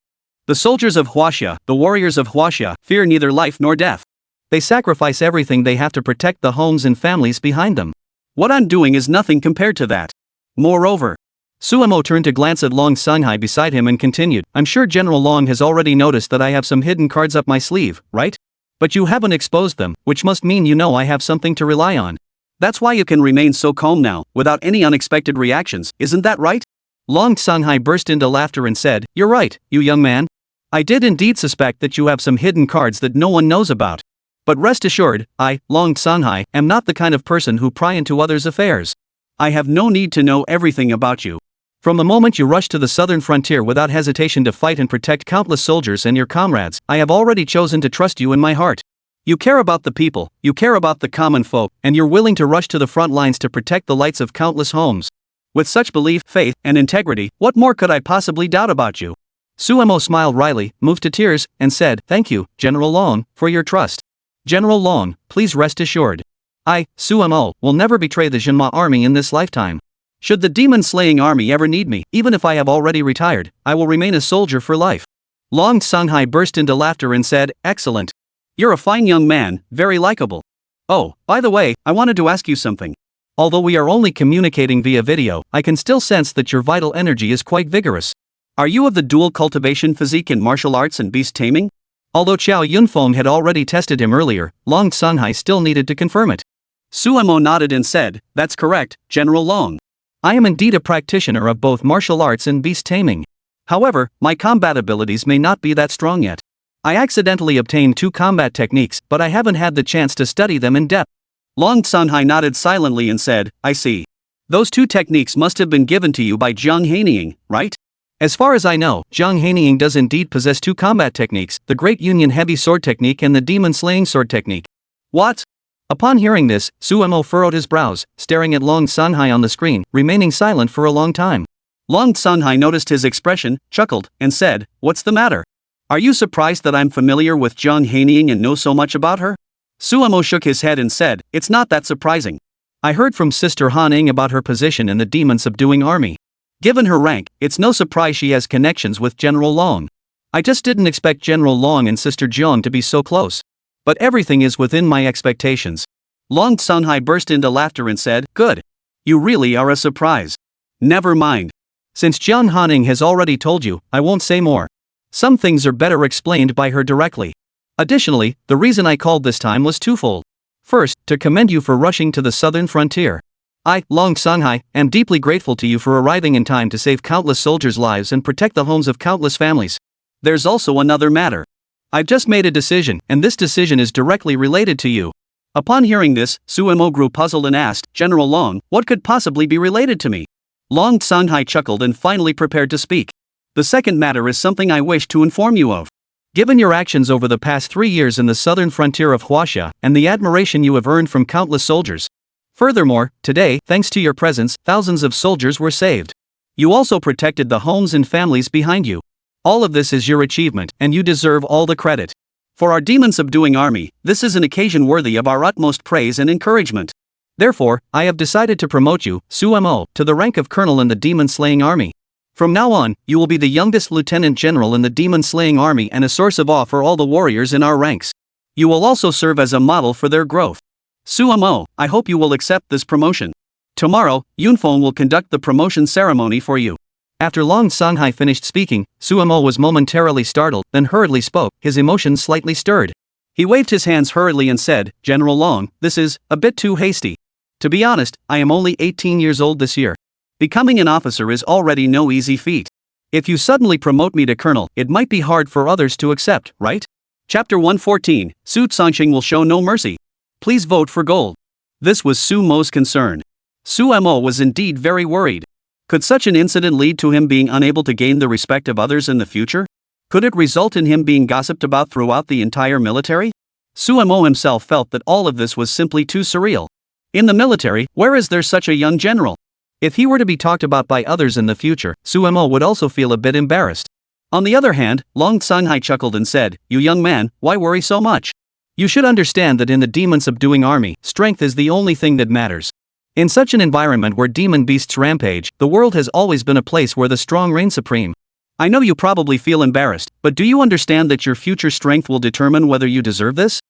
The soldiers of Huaxia, the warriors of Huaxia, fear neither life nor death. They sacrifice everything they have to protect the homes and families behind them. What I'm doing is nothing compared to that. Moreover, Suemo turned to glance at Long Sanhai beside him and continued, I'm sure General Long has already noticed that I have some hidden cards up my sleeve, right? But you haven't exposed them, which must mean you know I have something to rely on. That's why you can remain so calm now, without any unexpected reactions, isn't that right? Long Sanhai burst into laughter and said, you're right, you young man. I did indeed suspect that you have some hidden cards that no one knows about. But rest assured, I, Long Sanhai, am not the kind of person who pry into others' affairs. I have no need to know everything about you. From the moment you rushed to the southern frontier without hesitation to fight and protect countless soldiers and your comrades, I have already chosen to trust you in my heart. You care about the people, you care about the common folk, and you're willing to rush to the front lines to protect the lights of countless homes. With such belief, faith, and integrity, what more could I possibly doubt about you? Suemo smiled wryly, moved to tears, and said, thank you, General Long, for your trust. General Long, please rest assured. I, Suemo, will never betray the Jinma army in this lifetime. Should the demon-slaying army ever need me, even if I have already retired, I will remain a soldier for life. Long Sanhai burst into laughter and said, excellent. You're a fine young man, very likable. Oh, by the way, I wanted to ask you something. Although we are only communicating via video, I can still sense that your vital energy is quite vigorous. Are you of the dual cultivation physique in martial arts and beast taming? Although Xiao Yunfeng had already tested him earlier, Long Sanhai still needed to confirm it. Suemo nodded and said, that's correct, General Long. I am indeed a practitioner of both martial arts and beast taming. However, my combat abilities may not be that strong yet. I accidentally obtained 2 combat techniques, but I haven't had the chance to study them in depth. Long Sanhai nodded silently and said, I see. Those 2 techniques must have been given to you by Jiang Hanying, right? As far as I know, Jiang Hanying does indeed possess 2 combat techniques, the Great Union Heavy Sword Technique and the Demon Slaying Sword Technique. What? Upon hearing this, Suemo furrowed his brows, staring at Long Sanhai on the screen, remaining silent for a long time. Long Sanhai noticed his expression, chuckled, and said, what's the matter? Are you surprised that I'm familiar with Jiang Hanying and know so much about her? Suemo shook his head and said, it's not that surprising. I heard from Sister Hanying about her position in the demon-subduing army. Given her rank, it's no surprise she has connections with General Long. I just didn't expect General Long and Sister Jiang to be so close. But everything is within my expectations. Long Sanhai burst into laughter and said, good. You really are a surprise. Never mind. Since Jiang Hanying has already told you, I won't say more. Some things are better explained by her directly. Additionally, the reason I called this time was twofold. First, to commend you for rushing to the southern frontier. I, Long Sanhai, am deeply grateful to you for arriving in time to save countless soldiers' lives and protect the homes of countless families. There's also another matter. I've just made a decision, and this decision is directly related to you. Upon hearing this, Suemo grew puzzled and asked, General Long, what could possibly be related to me? Long Sanhai chuckled and finally prepared to speak. The second matter is something I wish to inform you of. Given your actions over the past 3 years in the southern frontier of Huaxia, and the admiration you have earned from countless soldiers. Furthermore, today, thanks to your presence, thousands of soldiers were saved. You also protected the homes and families behind you. All of this is your achievement, and you deserve all the credit. For our demon-subduing army, this is an occasion worthy of our utmost praise and encouragement. Therefore, I have decided to promote you, Sumo, to the rank of colonel in the demon-slaying army. From now on, you will be the youngest lieutenant general in the demon-slaying army and a source of awe for all the warriors in our ranks. You will also serve as a model for their growth. Sumo, I hope you will accept this promotion. Tomorrow, Yunfeng will conduct the promotion ceremony for you. After Long Songhai finished speaking, Sumo was momentarily startled, then hurriedly spoke, his emotions slightly stirred. He waved his hands hurriedly and said, General Long, this is a bit too hasty. To be honest, I am only 18 years old this year. Becoming an officer is already no easy feat. If you suddenly promote me to colonel, it might be hard for others to accept, right? Chapter 114, Su Songqing will show no mercy. Please vote for gold. This was Sumo's concern. Sumo was indeed very worried. Could such an incident lead to him being unable to gain the respect of others in the future? Could it result in him being gossiped about throughout the entire military? Sumo himself felt that all of this was simply too surreal. In the military, where is there such a young general? If he were to be talked about by others in the future, Sumo would also feel a bit embarrassed. On the other hand, Long Songhai chuckled and said, You young man, why worry so much? You should understand that in the demon-subduing army, strength is the only thing that matters. In such an environment where demon beasts rampage, the world has always been a place where the strong reign supreme. I know you probably feel embarrassed, but do you understand that your future strength will determine whether you deserve this?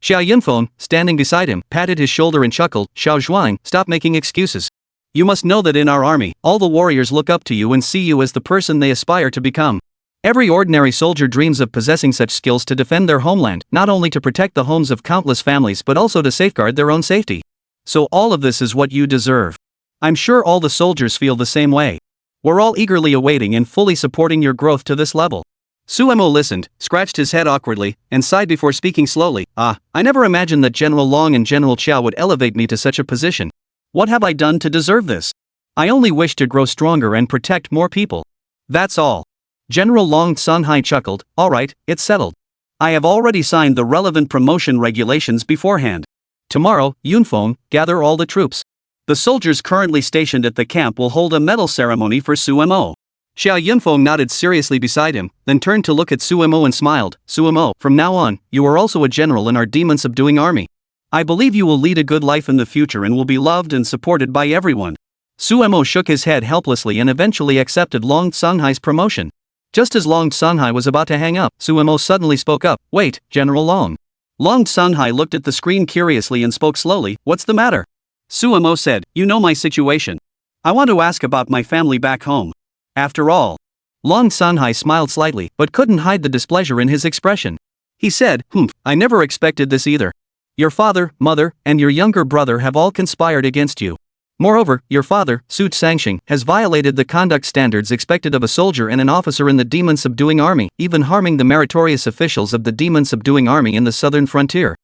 Xiao Yunfeng, standing beside him, patted his shoulder and chuckled, Xiao Zhuang, stop making excuses. You must know that in our army, all the warriors look up to you and see you as the person they aspire to become. Every ordinary soldier dreams of possessing such skills to defend their homeland, not only to protect the homes of countless families but also to safeguard their own safety. So all of this is what you deserve. I'm sure all the soldiers feel the same way. We're all eagerly awaiting and fully supporting your growth to this level. Sumo listened, scratched his head awkwardly, and sighed before speaking slowly. I never imagined that General Long and General Qiao would elevate me to such a position. What have I done to deserve this? I only wish to grow stronger and protect more people. That's all. General Long Songhai chuckled, alright, it's settled. I have already signed the relevant promotion regulations beforehand. Tomorrow, Yunfeng, gather all the troops. The soldiers currently stationed at the camp will hold a medal ceremony for Sumo. Xiao Yunfeng nodded seriously beside him, then turned to look at Sumo and smiled. Sumo, from now on, you are also a general in our demon-subduing army. I believe you will lead a good life in the future and will be loved and supported by everyone. Sumo shook his head helplessly and eventually accepted Long Songhai's promotion. Just as Long Songhai was about to hang up, Sumo suddenly spoke up, Wait, General Long. Long Songhai looked at the screen curiously and spoke slowly, What's the matter? Sumo said, You know my situation. I want to ask about my family back home. After all. Long Songhai smiled slightly, but couldn't hide the displeasure in his expression. He said, I never expected this either. Your father, mother, and your younger brother have all conspired against you. Moreover, your father, Su Sangxing, has violated the conduct standards expected of a soldier and an officer in the demon-subduing army, even harming the meritorious officials of the demon-subduing army in the southern frontier.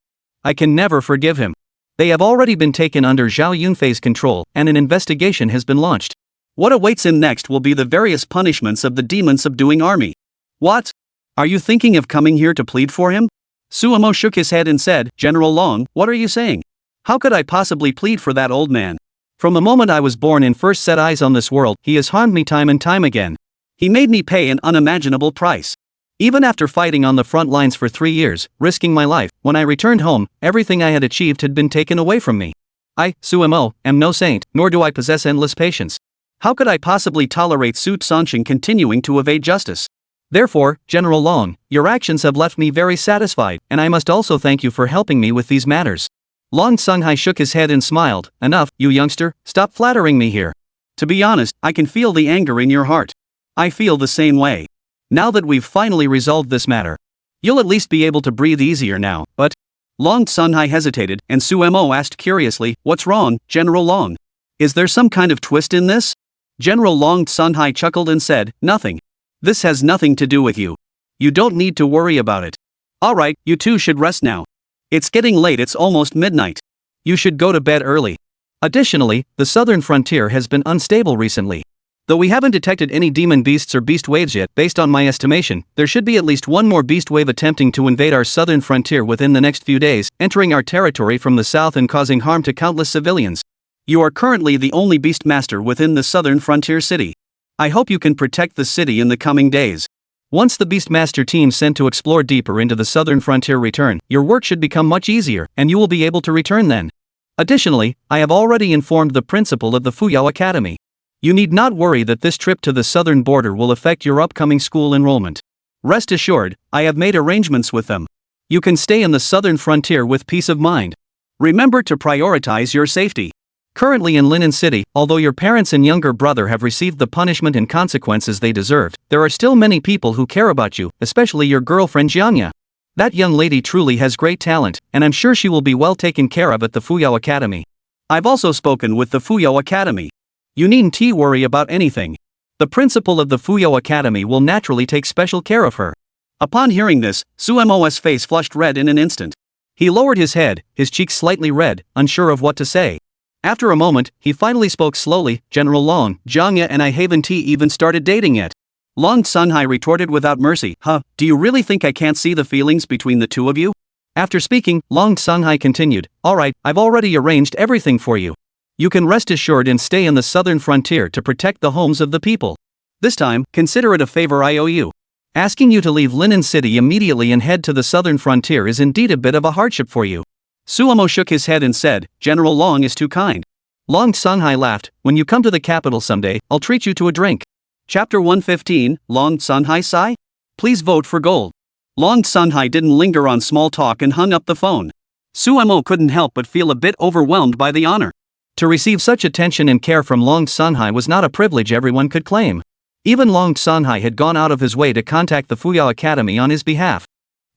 I can never forgive him. They have already been taken under Zhao Yunfei's control, and an investigation has been launched. What awaits him next will be the various punishments of the demon-subduing army. What? Are you thinking of coming here to plead for him? Sumo shook his head and said, General Long, what are you saying? How could I possibly plead for that old man? From the moment I was born and first set eyes on this world, he has harmed me time and time again. He made me pay an unimaginable price. Even after fighting on the front lines for 3 years, risking my life, when I returned home, everything I had achieved had been taken away from me. I, Sumo, am no saint, nor do I possess endless patience. How could I possibly tolerate Su Songqing continuing to evade justice? Therefore, General Long, your actions have left me very satisfied, and I must also thank you for helping me with these matters. Long Songhai shook his head and smiled, Enough, you youngster, stop flattering me here. To be honest, I can feel the anger in your heart. I feel the same way. Now that we've finally resolved this matter, you'll at least be able to breathe easier now, but... Long Songhai hesitated, and Sumo asked curiously, What's wrong, General Long? Is there some kind of twist in this? General Long Songhai chuckled and said, Nothing. This has nothing to do with you. You don't need to worry about it. Alright, you two should rest now. It's getting late, it's almost midnight. You should go to bed early. Additionally, the southern frontier has been unstable recently. Though we haven't detected any demon beasts or beast waves yet, based on my estimation, there should be at least one more beast wave attempting to invade our southern frontier within the next few days, entering our territory from the south and causing harm to countless civilians. You are currently the only beast master within the southern frontier city. I hope you can protect the city in the coming days. Once the Beastmaster team sent to explore deeper into the southern frontier return, your work should become much easier, and you will be able to return then. Additionally, I have already informed the principal of the Fuyao Academy. You need not worry that this trip to the southern border will affect your upcoming school enrollment. Rest assured, I have made arrangements with them. You can stay in the southern frontier with peace of mind. Remember to prioritize your safety. Currently in Linen City, although your parents and younger brother have received the punishment and consequences they deserved, there are still many people who care about you, especially your girlfriend Jiang Ya. That young lady truly has great talent, and I'm sure she will be well taken care of at the Fuyao Academy. I've also spoken with the Fuyao Academy. You needn't worry about anything. The principal of the Fuyao Academy will naturally take special care of her. Upon hearing this, Suemo's face flushed red in an instant. He lowered his head, his cheeks slightly red, unsure of what to say. After a moment, he finally spoke slowly, General Long, Jiang Ya and I haven't even started dating yet. Long Sunhai retorted without mercy, do you really think I can't see the feelings between the two of you? After speaking, Long Sunhai continued, alright, I've already arranged everything for you. You can rest assured and stay in the southern frontier to protect the homes of the people. This time, consider it a favor I owe you. Asking you to leave Linen City immediately and head to the southern frontier is indeed a bit of a hardship for you. Suemo shook his head and said, General Long is too kind. Long Sunhai laughed, when you come to the capital someday, I'll treat you to a drink. Chapter 115, Long Sunhai Sai? Please vote for gold. Long Sunhai didn't linger on small talk and hung up the phone. Suemo couldn't help but feel a bit overwhelmed by the honor. To receive such attention and care from Long Sunhai was not a privilege everyone could claim. Even Long Sunhai had gone out of his way to contact the Fuyao Academy on his behalf.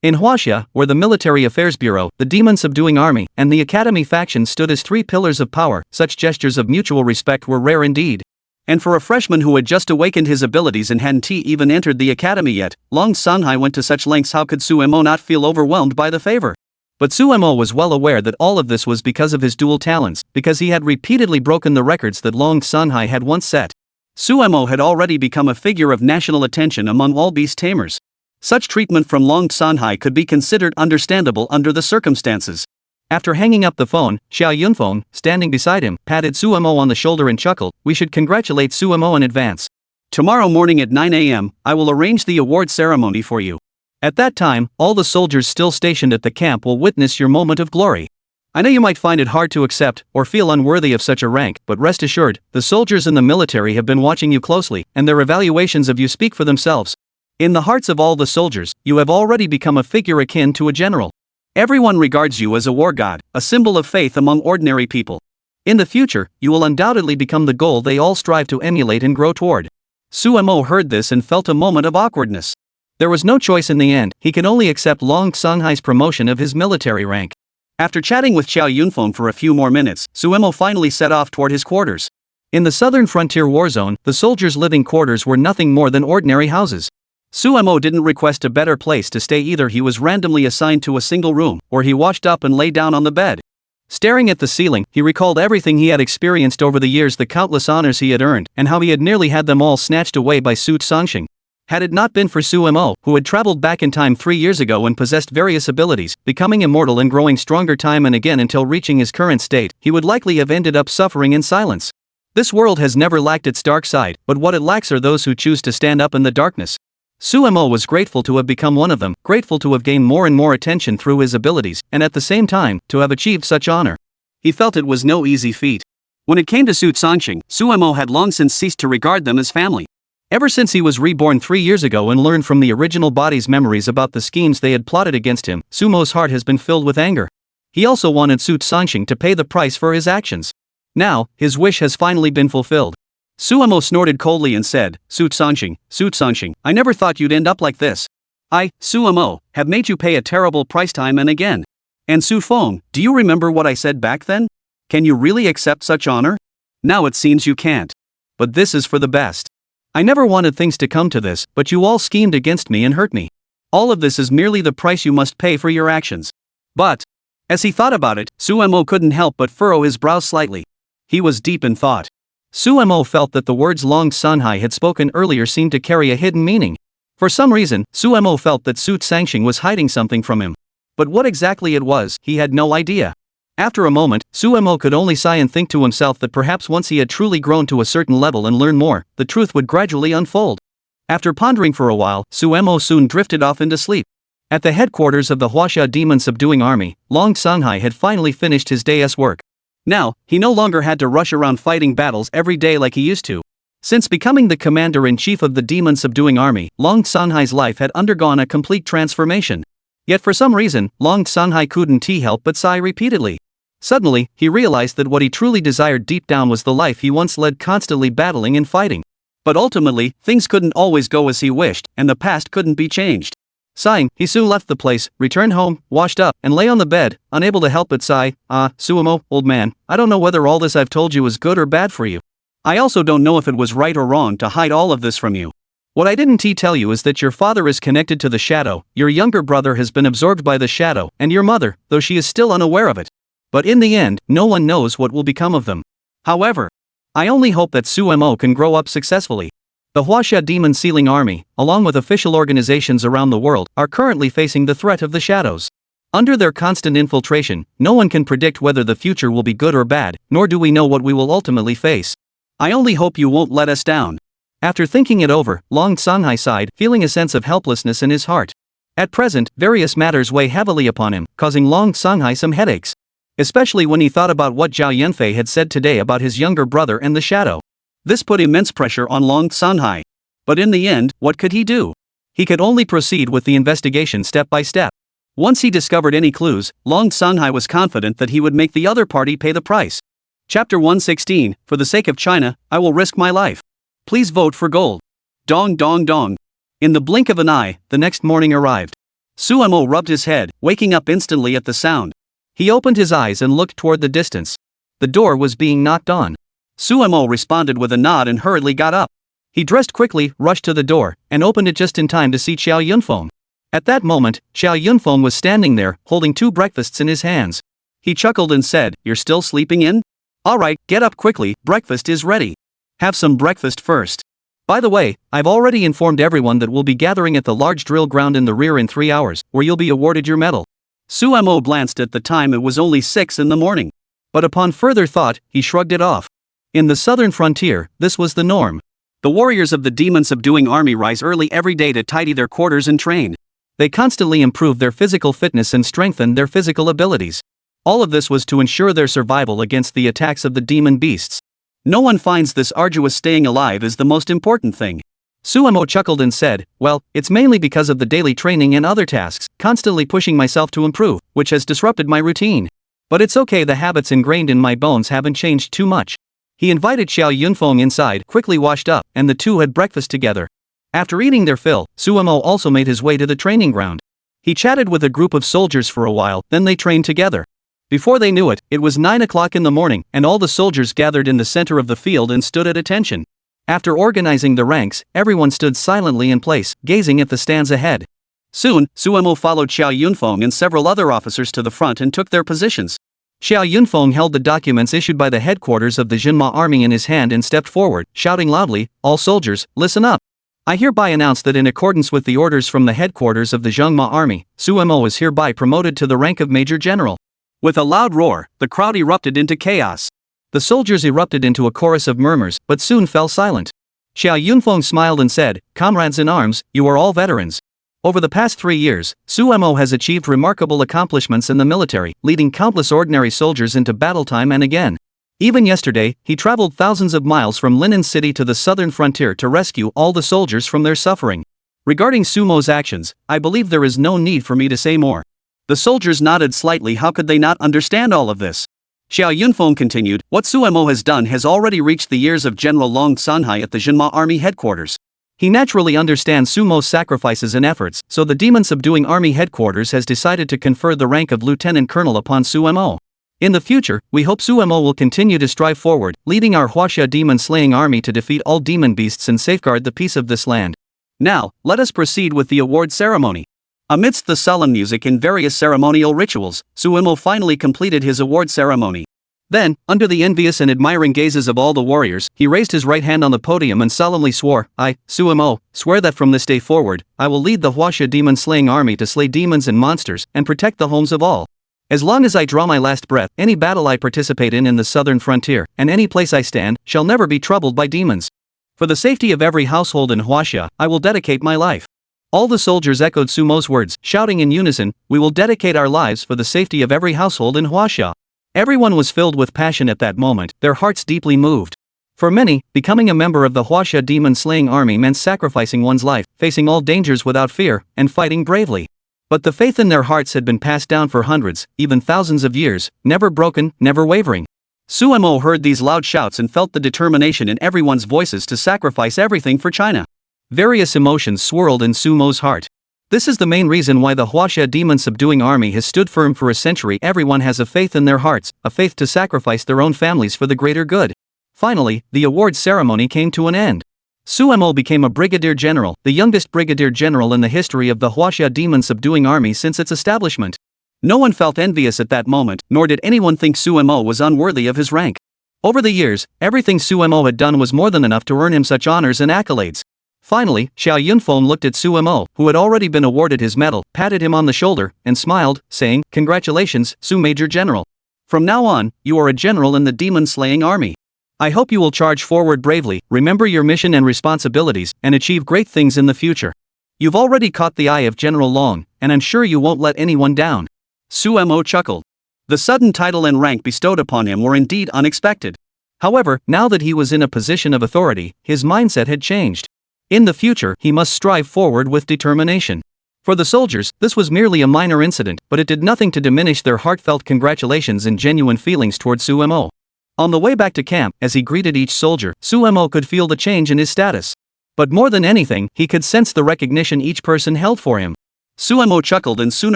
In Huaxia, where the Military Affairs Bureau, the demon-subduing army, and the Academy faction stood as three pillars of power, such gestures of mutual respect were rare indeed. And for a freshman who had just awakened his abilities and hadn't even entered the academy yet, Long Sunhai went to such lengths. How could Suemo not feel overwhelmed by the favor? But Suemo was well aware that all of this was because of his dual talents, because he had repeatedly broken the records that Long Sunhai had once set. Suemo had already become a figure of national attention among all beast tamers. Such treatment from Long Sunhai could be considered understandable under the circumstances. After hanging up the phone, Xiao Yunfeng, standing beside him, patted Suemo on the shoulder and chuckled, we should congratulate Suemo in advance. Tomorrow morning at 9 a.m., I will arrange the award ceremony for you. At that time, all the soldiers still stationed at the camp will witness your moment of glory. I know you might find it hard to accept, or feel unworthy of such a rank, but rest assured, the soldiers in the military have been watching you closely, and their evaluations of you speak for themselves. In the hearts of all the soldiers, you have already become a figure akin to a general. Everyone regards you as a war god, a symbol of faith among ordinary people. In the future, you will undoubtedly become the goal they all strive to emulate and grow toward. Suemo heard this and felt a moment of awkwardness. There was no choice in the end, he could only accept Long Sunhai's promotion of his military rank. After chatting with Xiao Yunfeng for a few more minutes, Suemo finally set off toward his quarters. In the southern frontier war zone, the soldiers' living quarters were nothing more than ordinary houses. Suemo didn't request a better place to stay either. He was randomly assigned to a single room, where he washed up and lay down on the bed. Staring at the ceiling, he recalled everything he had experienced over the years, the countless honors he had earned, and how he had nearly had them all snatched away by Su Songxing. Had it not been for Suemo, who had traveled back in time 3 years ago and possessed various abilities, becoming immortal and growing stronger time and again until reaching his current state, he would likely have ended up suffering in silence. This world has never lacked its dark side, but what it lacks are those who choose to stand up in the darkness. Suemo was grateful to have become one of them, grateful to have gained more and more attention through his abilities, and at the same time, to have achieved such honor. He felt it was no easy feat. When it came to Su Songxing, Suemo had long since ceased to regard them as family. Ever since he was reborn 3 years ago and learned from the original body's memories about the schemes they had plotted against him, Sumo's heart has been filled with anger. He also wanted Su Songxing to pay the price for his actions. Now, his wish has finally been fulfilled. Suemo snorted coldly and said, Su Songxing, I never thought you'd end up like this. I, Suemo, have made you pay a terrible price time and again. And Su Feng, do you remember what I said back then? Can you really accept such honor? Now it seems you can't. But this is for the best. I never wanted things to come to this, but you all schemed against me and hurt me. All of this is merely the price you must pay for your actions. But, as he thought about it, Suemo couldn't help but furrow his brows slightly. He was deep in thought. Suemo felt that the words Long Sunhai had spoken earlier seemed to carry a hidden meaning. For some reason, Suemo felt that Su Songxing was hiding something from him. But what exactly it was, he had no idea. After a moment, Suemo could only sigh and think to himself that perhaps once he had truly grown to a certain level and learned more, the truth would gradually unfold. After pondering for a while, Suemo soon drifted off into sleep. At the headquarters of the Huaxia demon-subduing army, Long Sanghai had finally finished his day's work. Now, he no longer had to rush around fighting battles every day like he used to. Since becoming the commander-in-chief of the demon-subduing army, Long Sanghai's life had undergone a complete transformation. Yet for some reason, Long Sanghai couldn't help but sigh repeatedly. Suddenly, he realized that what he truly desired deep down was the life he once led, constantly battling and fighting. But ultimately, things couldn't always go as he wished, and the past couldn't be changed. Sighing, he soon left the place, returned home, washed up, and lay on the bed, unable to help but sigh. Suemo, old man, I don't know whether all this I've told you is good or bad for you. I also don't know if it was right or wrong to hide all of this from you. What I didn't tell you is that your father is connected to the shadow, your younger brother has been absorbed by the shadow, and your mother, though she is still unaware of it. But in the end, no one knows what will become of them. However, I only hope that Suemo can grow up successfully. The Huaxia Demon Sealing Army, along with official organizations around the world, are currently facing the threat of the shadows. Under their constant infiltration, no one can predict whether the future will be good or bad, nor do we know what we will ultimately face. I only hope you won't let us down. After thinking it over, Long Sanghai sighed, feeling a sense of helplessness in his heart. At present, various matters weigh heavily upon him, causing Long Sanghai some headaches. Especially when he thought about what Zhao Yanfei had said today about his younger brother and the shadow. This put immense pressure on Long Sanghai. But in the end, what could he do? He could only proceed with the investigation step by step. Once he discovered any clues, Long Sanghai was confident that he would make the other party pay the price. Chapter 116, For the sake of China, I will risk my life. Please vote for gold. Dong dong dong. In the blink of an eye, the next morning arrived. Suemo rubbed his head, waking up instantly at the sound. He opened his eyes and looked toward the distance. The door was being knocked on. Suemo responded with a nod and hurriedly got up. He dressed quickly, rushed to the door, and opened it just in time to see Xiao Yunfeng. At that moment, Xiao Yunfeng was standing there, holding 2 breakfasts in his hands. He chuckled and said, "You're still sleeping in? Alright, get up quickly, breakfast is ready. Have some breakfast first. By the way, I've already informed everyone that we'll be gathering at the large drill ground in the rear in 3 hours, where you'll be awarded your medal." Suemo glanced at the time. It was only 6 in the morning. But upon further thought, he shrugged it off. In the southern frontier, this was the norm. The warriors of the demon-subduing army rise early every day to tidy their quarters and train. They constantly improve their physical fitness and strengthen their physical abilities. All of this was to ensure their survival against the attacks of the demon beasts. No one finds this arduous staying alive is the most important thing. Suemo chuckled and said, "Well, it's mainly because of the daily training and other tasks, constantly pushing myself to improve, which has disrupted my routine. But it's okay, the habits ingrained in my bones haven't changed too much." He invited Xiao Yunfeng inside, quickly washed up, and the two had breakfast together. After eating their fill, Suemo also made his way to the training ground. He chatted with a group of soldiers for a while, then they trained together. Before they knew it, it was 9 o'clock in the morning, and all the soldiers gathered in the center of the field and stood at attention. After organizing the ranks, everyone stood silently in place, gazing at the stands ahead. Soon, Suemo followed Xiao Yunfeng and several other officers to the front and took their positions. Xiao Yunfeng held the documents issued by the headquarters of the Jinma army in his hand and stepped forward, shouting loudly, "All soldiers, listen up. I hereby announce that in accordance with the orders from the headquarters of the Jiangma army, Suemo is hereby promoted to the rank of Major General." With a loud roar, the crowd erupted into chaos. The soldiers erupted into a chorus of murmurs, but soon fell silent. Xiao Yunfeng smiled and said, "Comrades in arms, you are all veterans. Over the past 3 years, Suemo has achieved remarkable accomplishments in the military, leading countless ordinary soldiers into battle time and again. Even yesterday, he traveled thousands of miles from Linen City to the southern frontier to rescue all the soldiers from their suffering. Regarding Sumo's actions, I believe there is no need for me to say more." The soldiers nodded slightly. How could they not understand all of this? Xiao Yunfeng continued, "What Suemo has done has already reached the ears of General Long Sanhai at the Jinma army headquarters. He naturally understands Sumo's sacrifices and efforts, so the demon-subduing army headquarters has decided to confer the rank of lieutenant colonel upon Suemo. In the future, we hope Suemo will continue to strive forward, leading our Huaxia demon-slaying army to defeat all demon beasts and safeguard the peace of this land. Now, let us proceed with the award ceremony." Amidst the solemn music and various ceremonial rituals, Suemo finally completed his award ceremony. Then, under the envious and admiring gazes of all the warriors, he raised his right hand on the podium and solemnly swore, "I, Suemo, swear that from this day forward, I will lead the Huaxia demon-slaying army to slay demons and monsters and protect the homes of all." As long as I draw my last breath, any battle I participate in the southern frontier, and any place I stand, shall never be troubled by demons. For the safety of every household in Huaxia, I will dedicate my life. All the soldiers echoed Sumo's words, shouting in unison, "We will dedicate our lives for the safety of every household in Huaxia." Everyone was filled with passion at that moment, their hearts deeply moved. For many, becoming a member of the Huaxia demon-slaying army meant sacrificing one's life, facing all dangers without fear, and fighting bravely. But the faith in their hearts had been passed down for hundreds, even thousands of years, never broken, never wavering. Sumo heard these loud shouts and felt the determination in everyone's voices to sacrifice everything for China. Various emotions swirled in Sumo's heart. This is the main reason why the Huaxia demon-subduing army has stood firm for a century. Everyone has a faith in their hearts, a faith to sacrifice their own families for the greater good. Finally, the award ceremony came to an end. Sumo became a brigadier general, the youngest brigadier general in the history of the Huaxia demon-subduing army since its establishment. No one felt envious at that moment, nor did anyone think Sumo was unworthy of his rank. Over the years, everything Sumo had done was more than enough to earn him such honors and accolades. Finally, Xiao Yunfeng looked at Sumo, who had already been awarded his medal, patted him on the shoulder, and smiled, saying, "Congratulations, Su Major General. From now on, you are a general in the demon-slaying army. I hope you will charge forward bravely, remember your mission and responsibilities, and achieve great things in the future. You've already caught the eye of General Long, and I'm sure you won't let anyone down." Sumo chuckled. The sudden title and rank bestowed upon him were indeed unexpected. However, now that he was in a position of authority, his mindset had changed. In the future, he must strive forward with determination. For the soldiers, this was merely a minor incident, but it did nothing to diminish their heartfelt congratulations and genuine feelings toward Sumo. On the way back to camp, as he greeted each soldier, Sumo could feel the change in his status. But more than anything, he could sense the recognition each person held for him. Sumo chuckled and soon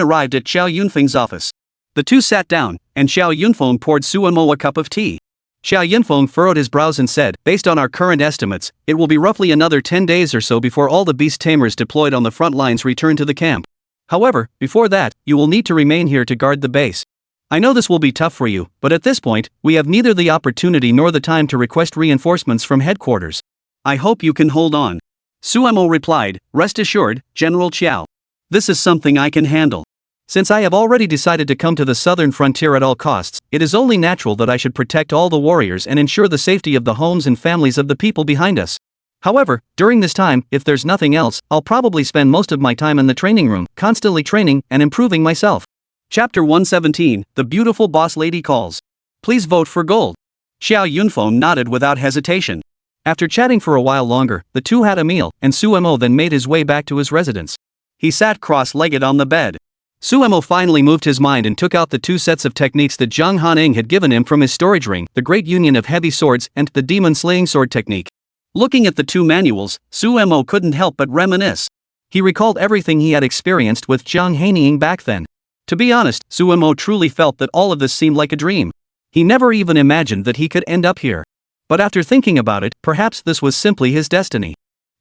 arrived at Xiao Yunfeng's office. The two sat down, and Xiao Yunfeng poured Sumo a cup of tea. Xiao Yunfeng furrowed his brows and said, "Based on our current estimates, it will be roughly another 10 days or so before all the beast tamers deployed on the front lines return to the camp. However, before that, you will need to remain here to guard the base. I know this will be tough for you, but at this point, we have neither the opportunity nor the time to request reinforcements from headquarters. I hope you can hold on." Sumo replied, "Rest assured, General Qiao. This is something I can handle. Since I have already decided to come to the southern frontier at all costs, it is only natural that I should protect all the warriors and ensure the safety of the homes and families of the people behind us. However, during this time, if there's nothing else, I'll probably spend most of my time in the training room, constantly training and improving myself." Chapter 117, The Beautiful Boss Lady Calls. Please vote for gold. Xiao Yunfeng nodded without hesitation. After chatting for a while longer, the two had a meal, and Sumo then made his way back to his residence. He sat cross-legged on the bed. Sumo finally moved his mind and took out the two sets of techniques that Jiang Hanying had given him from his storage ring, the Great Union of Heavy Swords and the Demon-Slaying Sword technique. Looking at the two manuals, Sumo couldn't help but reminisce. He recalled everything he had experienced with Jiang Hanying back then. To be honest, Sumo truly felt that all of this seemed like a dream. He never even imagined that he could end up here. But after thinking about it, perhaps this was simply his destiny.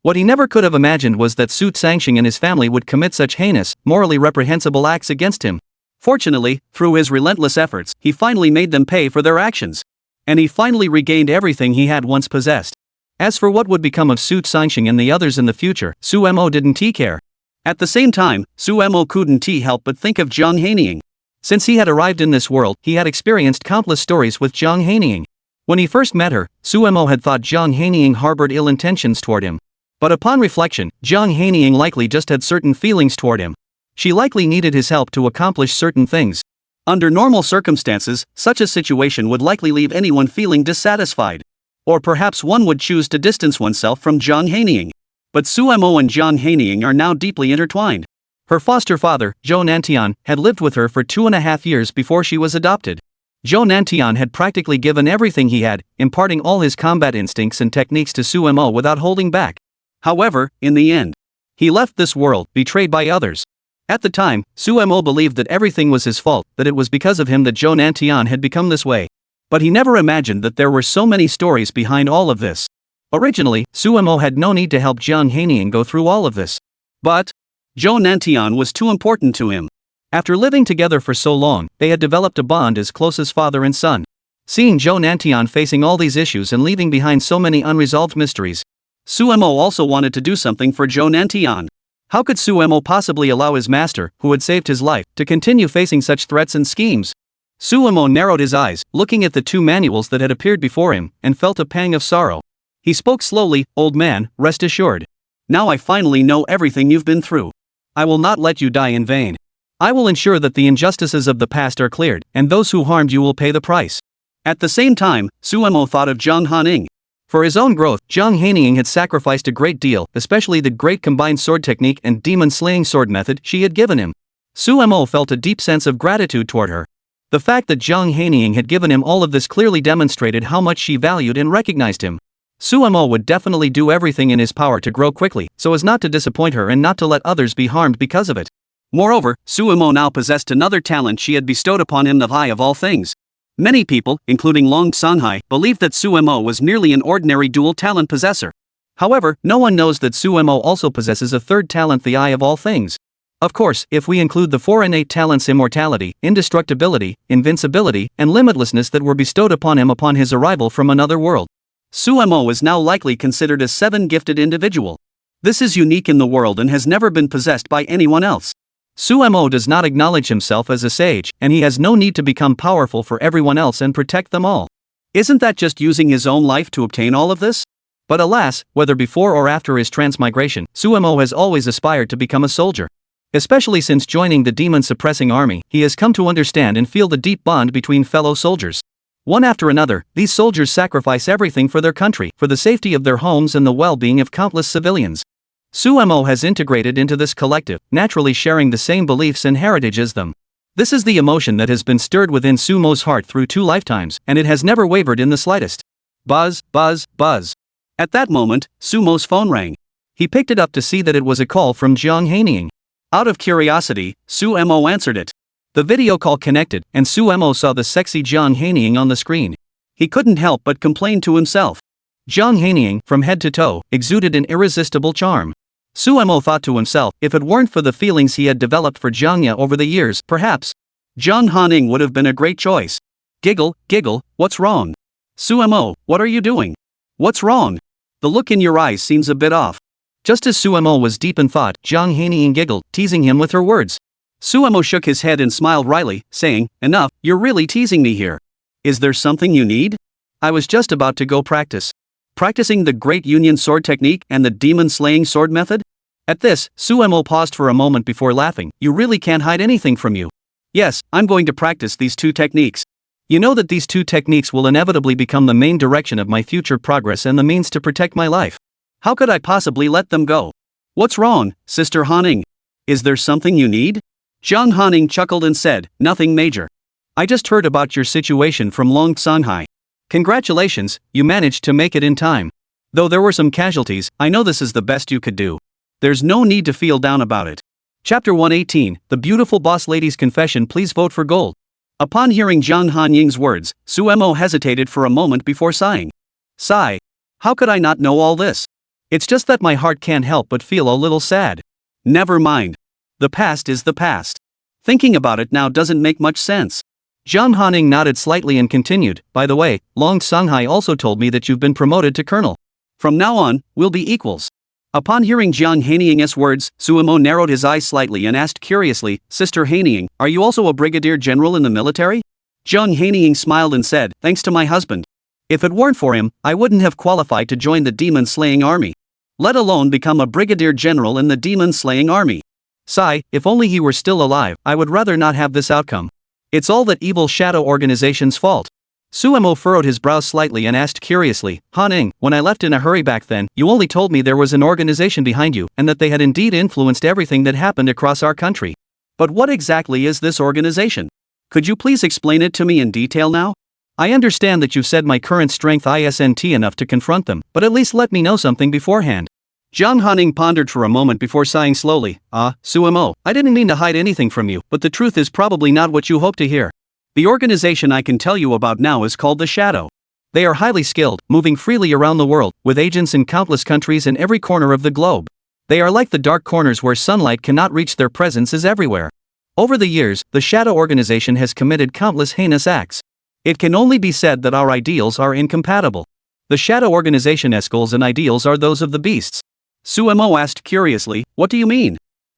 What he never could have imagined was that Su Sangxing and his family would commit such heinous, morally reprehensible acts against him. Fortunately, through his relentless efforts, he finally made them pay for their actions. And he finally regained everything he had once possessed. As for what would become of Su Sangxing and the others in the future, Sumo didn't care. At the same time, Sumo couldn't help but think of Jiang Hanying. Since he had arrived in this world, he had experienced countless stories with Jiang Hanying. When he first met her, Sumo had thought Jiang Hanying harbored ill intentions toward him. But upon reflection, Jiang Hanying likely just had certain feelings toward him. She likely needed his help to accomplish certain things. Under normal circumstances, such a situation would likely leave anyone feeling dissatisfied. Or perhaps one would choose to distance oneself from Jiang Hanying. But Sumo and Jiang Hanying are now deeply intertwined. Her foster father, Zhou Nantian, had lived with her for 2.5 years before she was adopted. Zhou Nantian had practically given everything he had, imparting all his combat instincts and techniques to Sumo without holding back. However, in the end, he left this world, betrayed by others. At the time, Sumo believed that everything was his fault, that it was because of him that Zhou Nantian had become this way. But he never imagined that there were so many stories behind all of this. Originally, Sumo had no need to help Jiang Hanying go through all of this. But Zhou Nantian was too important to him. After living together for so long, they had developed a bond as close as father and son. Seeing Zhou Nantian facing all these issues and leaving behind so many unresolved mysteries, Sumo also wanted to do something for Zhou Nantian. How could Suemo possibly allow his master, who had saved his life, to continue facing such threats and schemes? Suemo narrowed his eyes, looking at the two manuals that had appeared before him, and felt a pang of sorrow. He spoke slowly, "Old man, rest assured. Now I finally know everything you've been through. I will not let you die in vain. I will ensure that the injustices of the past are cleared, and those who harmed you will pay the price." At the same time, Suemo thought of Jiang Hanying. For his own growth, Jiang Hanying had sacrificed a great deal, especially the great combined sword technique and demon-slaying sword method she had given him. Suemo felt a deep sense of gratitude toward her. The fact that Jiang Hanying had given him all of this clearly demonstrated how much she valued and recognized him. Suemo would definitely do everything in his power to grow quickly, so as not to disappoint her and not to let others be harmed because of it. Moreover, Suemo now possessed another talent she had bestowed upon him, the eye of all things. Many people, including Long Sanghai, believed that Suemo was merely an ordinary dual talent possessor. However, no one knows that Suemo also possesses a third talent, the eye of all things. Of course, if we include the four innate talents immortality, indestructibility, invincibility, and limitlessness that were bestowed upon him upon his arrival from another world. Suemo is now likely considered a seven-gifted individual. This is unique in the world and has never been possessed by anyone else. Suemo does not acknowledge himself as a sage, and he has no need to become powerful for everyone else and protect them all. Isn't that just using his own life to obtain all of this? But alas, whether before or after his transmigration, Suemo has always aspired to become a soldier. Especially since joining the demon-suppressing army, he has come to understand and feel the deep bond between fellow soldiers. One after another, these soldiers sacrifice everything for their country, for the safety of their homes and the well-being of countless civilians. Suemo has integrated into this collective, naturally sharing the same beliefs and heritage as them. This is the emotion that has been stirred within Sumo's heart through 2 lifetimes, and it has never wavered in the slightest. Buzz, buzz, buzz. At that moment, Sumo's phone rang. He picked it up to see that it was a call from Jiang Hanying. Out of curiosity, Suemo answered it. The video call connected, and Suemo saw the sexy Jiang Hanying on the screen. He couldn't help but complain to himself. Jiang Hanying, from head to toe, exuded an irresistible charm. Suemo thought to himself, if it weren't for the feelings he had developed for Jiang Ya over the years, perhaps Jiang Hanying would have been a great choice. Giggle, giggle, what's wrong? Suemo, what are you doing? What's wrong? The look in your eyes seems a bit off. Just as Suemo was deep in thought, Jiang Hanying giggled, teasing him with her words. Suemo shook his head and smiled wryly, saying, "Enough, you're really teasing me here. Is there something you need? I was just about to go practice. Practicing the Great Union Sword Technique and the Demon-Slaying Sword Method?" At this, Suemo paused for a moment before laughing. "You really can't hide anything from you." "Yes, I'm going to practice these 2 techniques. You know that these 2 techniques will inevitably become the main direction of my future progress and the means to protect my life. How could I possibly let them go?" "What's wrong, Sister Hanying? Is there something you need?" Jiang Hanying chuckled and said, "Nothing major. I just heard about your situation from Long Sanghai. Congratulations, you managed to make it in time. Though there were some casualties, I know this is the best you could do. There's no need to feel down about it." Chapter 118, The Beautiful Boss Lady's Confession. Please vote for gold. Upon hearing Jiang Hanying's words, Suemo hesitated for a moment before sighing. "Sigh. How could I not know all this? It's just that my heart can't help but feel a little sad." "Never mind. The past is the past. Thinking about it now doesn't make much sense." Jiang Hanying nodded slightly and continued, "By the way, Long Sanghai also told me that you've been promoted to colonel. From now on, we'll be equals." Upon hearing Jiang Hanying's words, Suemo narrowed his eyes slightly and asked curiously, "Sister Hanying, are you also a brigadier general in the military?" Jiang Hanying smiled and said, "Thanks to my husband. If it weren't for him, I wouldn't have qualified to join the demon-slaying army. Let alone become a brigadier general in the demon-slaying army. Sigh, if only he were still alive, I would rather not have this outcome. It's all that evil shadow organization's fault." Suemo furrowed his brows slightly and asked curiously, "Hanying, when I left in a hurry back then, you only told me there was an organization behind you, and that they had indeed influenced everything that happened across our country. But what exactly is this organization? Could you please explain it to me in detail now? I understand that you said my current strength isn't enough to confront them, but at least let me know something beforehand." Jiang Hanying pondered for a moment before sighing slowly. Suemo, I didn't mean to hide anything from you, but the truth is probably not what you hope to hear. The organization I can tell you about now is called the Shadow. They are highly skilled, moving freely around the world, with agents in countless countries in every corner of the globe. They are like the dark corners where sunlight cannot reach. Their presence is everywhere. Over the years, the Shadow organization has committed countless heinous acts. It can only be said that our ideals are incompatible. The Shadow organization's goals and ideals are those of the beasts. Suemo asked curiously, what do you mean?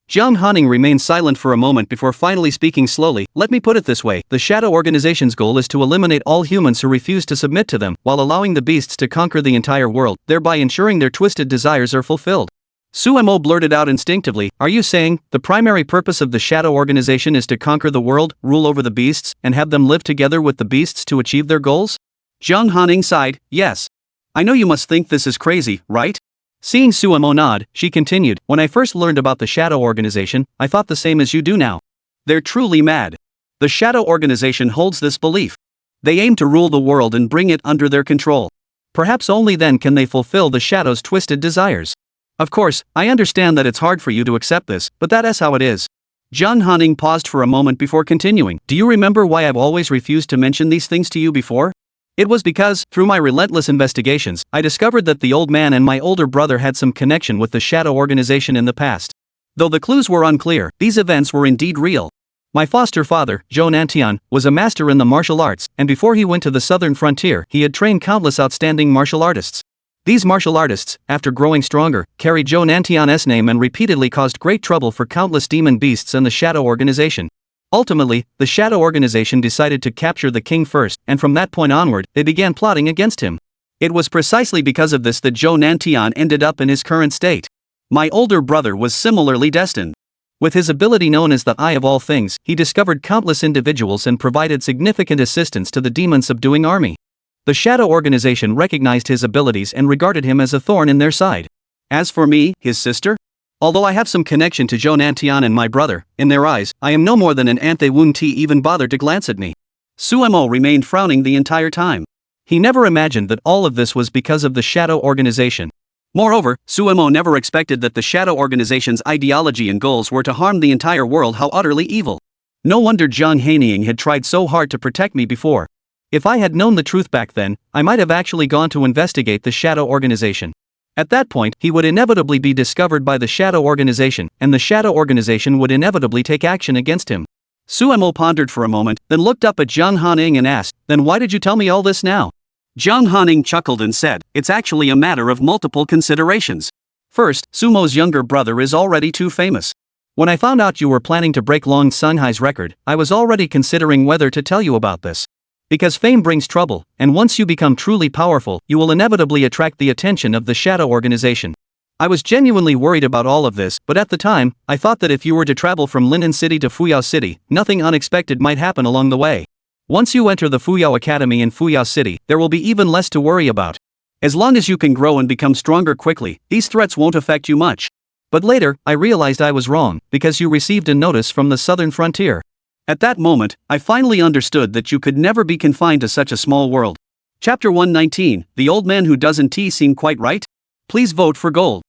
Jiang Hanying remained silent for a moment before finally speaking slowly. Let me put it this way, the Shadow Organization's goal is to eliminate all humans who refuse to submit to them, while allowing the beasts to conquer the entire world, thereby ensuring their twisted desires are fulfilled. Suemo blurted out instinctively, are you saying, the primary purpose of the Shadow Organization is to conquer the world, rule over the beasts, and have them live together with the beasts to achieve their goals? Jiang Hanying sighed, yes. I know you must think this is crazy, right? Seeing Suemo nod, she continued, when I first learned about the Shadow Organization, I thought the same as you do now. They're truly mad. The Shadow Organization holds this belief. They aim to rule the world and bring it under their control. Perhaps only then can they fulfill the Shadow's twisted desires. Of course, I understand that it's hard for you to accept this, but that is how it is. Jiang Hanying paused for a moment before continuing. Do you remember why I've always refused to mention these things to you before? It was because, through my relentless investigations, I discovered that the old man and my older brother had some connection with the Shadow Organization in the past. Though the clues were unclear, these events were indeed real. My foster father, Zhou Nantian, was a master in the martial arts, and before he went to the southern frontier, he had trained countless outstanding martial artists. These martial artists, after growing stronger, carried Zhou Nantian's name and repeatedly caused great trouble for countless demon beasts and the Shadow Organization. Ultimately, the Shadow Organization decided to capture the king first, and from that point onward, they began plotting against him. It was precisely because of this that Zhou Nantian ended up in his current state. My older brother was similarly destined. With his ability known as the Eye of All Things, he discovered countless individuals and provided significant assistance to the demon-subduing army. The Shadow Organization recognized his abilities and regarded him as a thorn in their side. As for me, his sister? Although I have some connection to Zhou Nantian and my brother, in their eyes, I am no more than an ant. They wouldn't even bother to glance at me. Suemo remained frowning the entire time. He never imagined that all of this was because of the Shadow Organization. Moreover, Suemo never expected that the Shadow Organization's ideology and goals were to harm the entire world. How utterly evil. No wonder Jiang Hanying had tried so hard to protect me before. If I had known the truth back then, I might have actually gone to investigate the Shadow Organization. At that point, he would inevitably be discovered by the Shadow Organization, and the Shadow Organization would inevitably take action against him. Suemo pondered for a moment, then looked up at Jiang Hanying and asked, then why did you tell me all this now? Jiang Hanying chuckled and said, it's actually a matter of multiple considerations. First, Sumo's younger brother is already too famous. When I found out you were planning to break Long Sunhai's record, I was already considering whether to tell you about this. Because fame brings trouble, and once you become truly powerful, you will inevitably attract the attention of the Shadow Organization. I was genuinely worried about all of this, but at the time, I thought that if you were to travel from Linan City to Fuyao City, nothing unexpected might happen along the way. Once you enter the Fuyao Academy in Fuyao City, there will be even less to worry about. As long as you can grow and become stronger quickly, these threats won't affect you much. But later, I realized I was wrong, because you received a notice from the southern frontier. At that moment, I finally understood that you could never be confined to such a small world. Chapter 119, The Old Man Who Doesn't Seem Quite Right? Please vote for gold.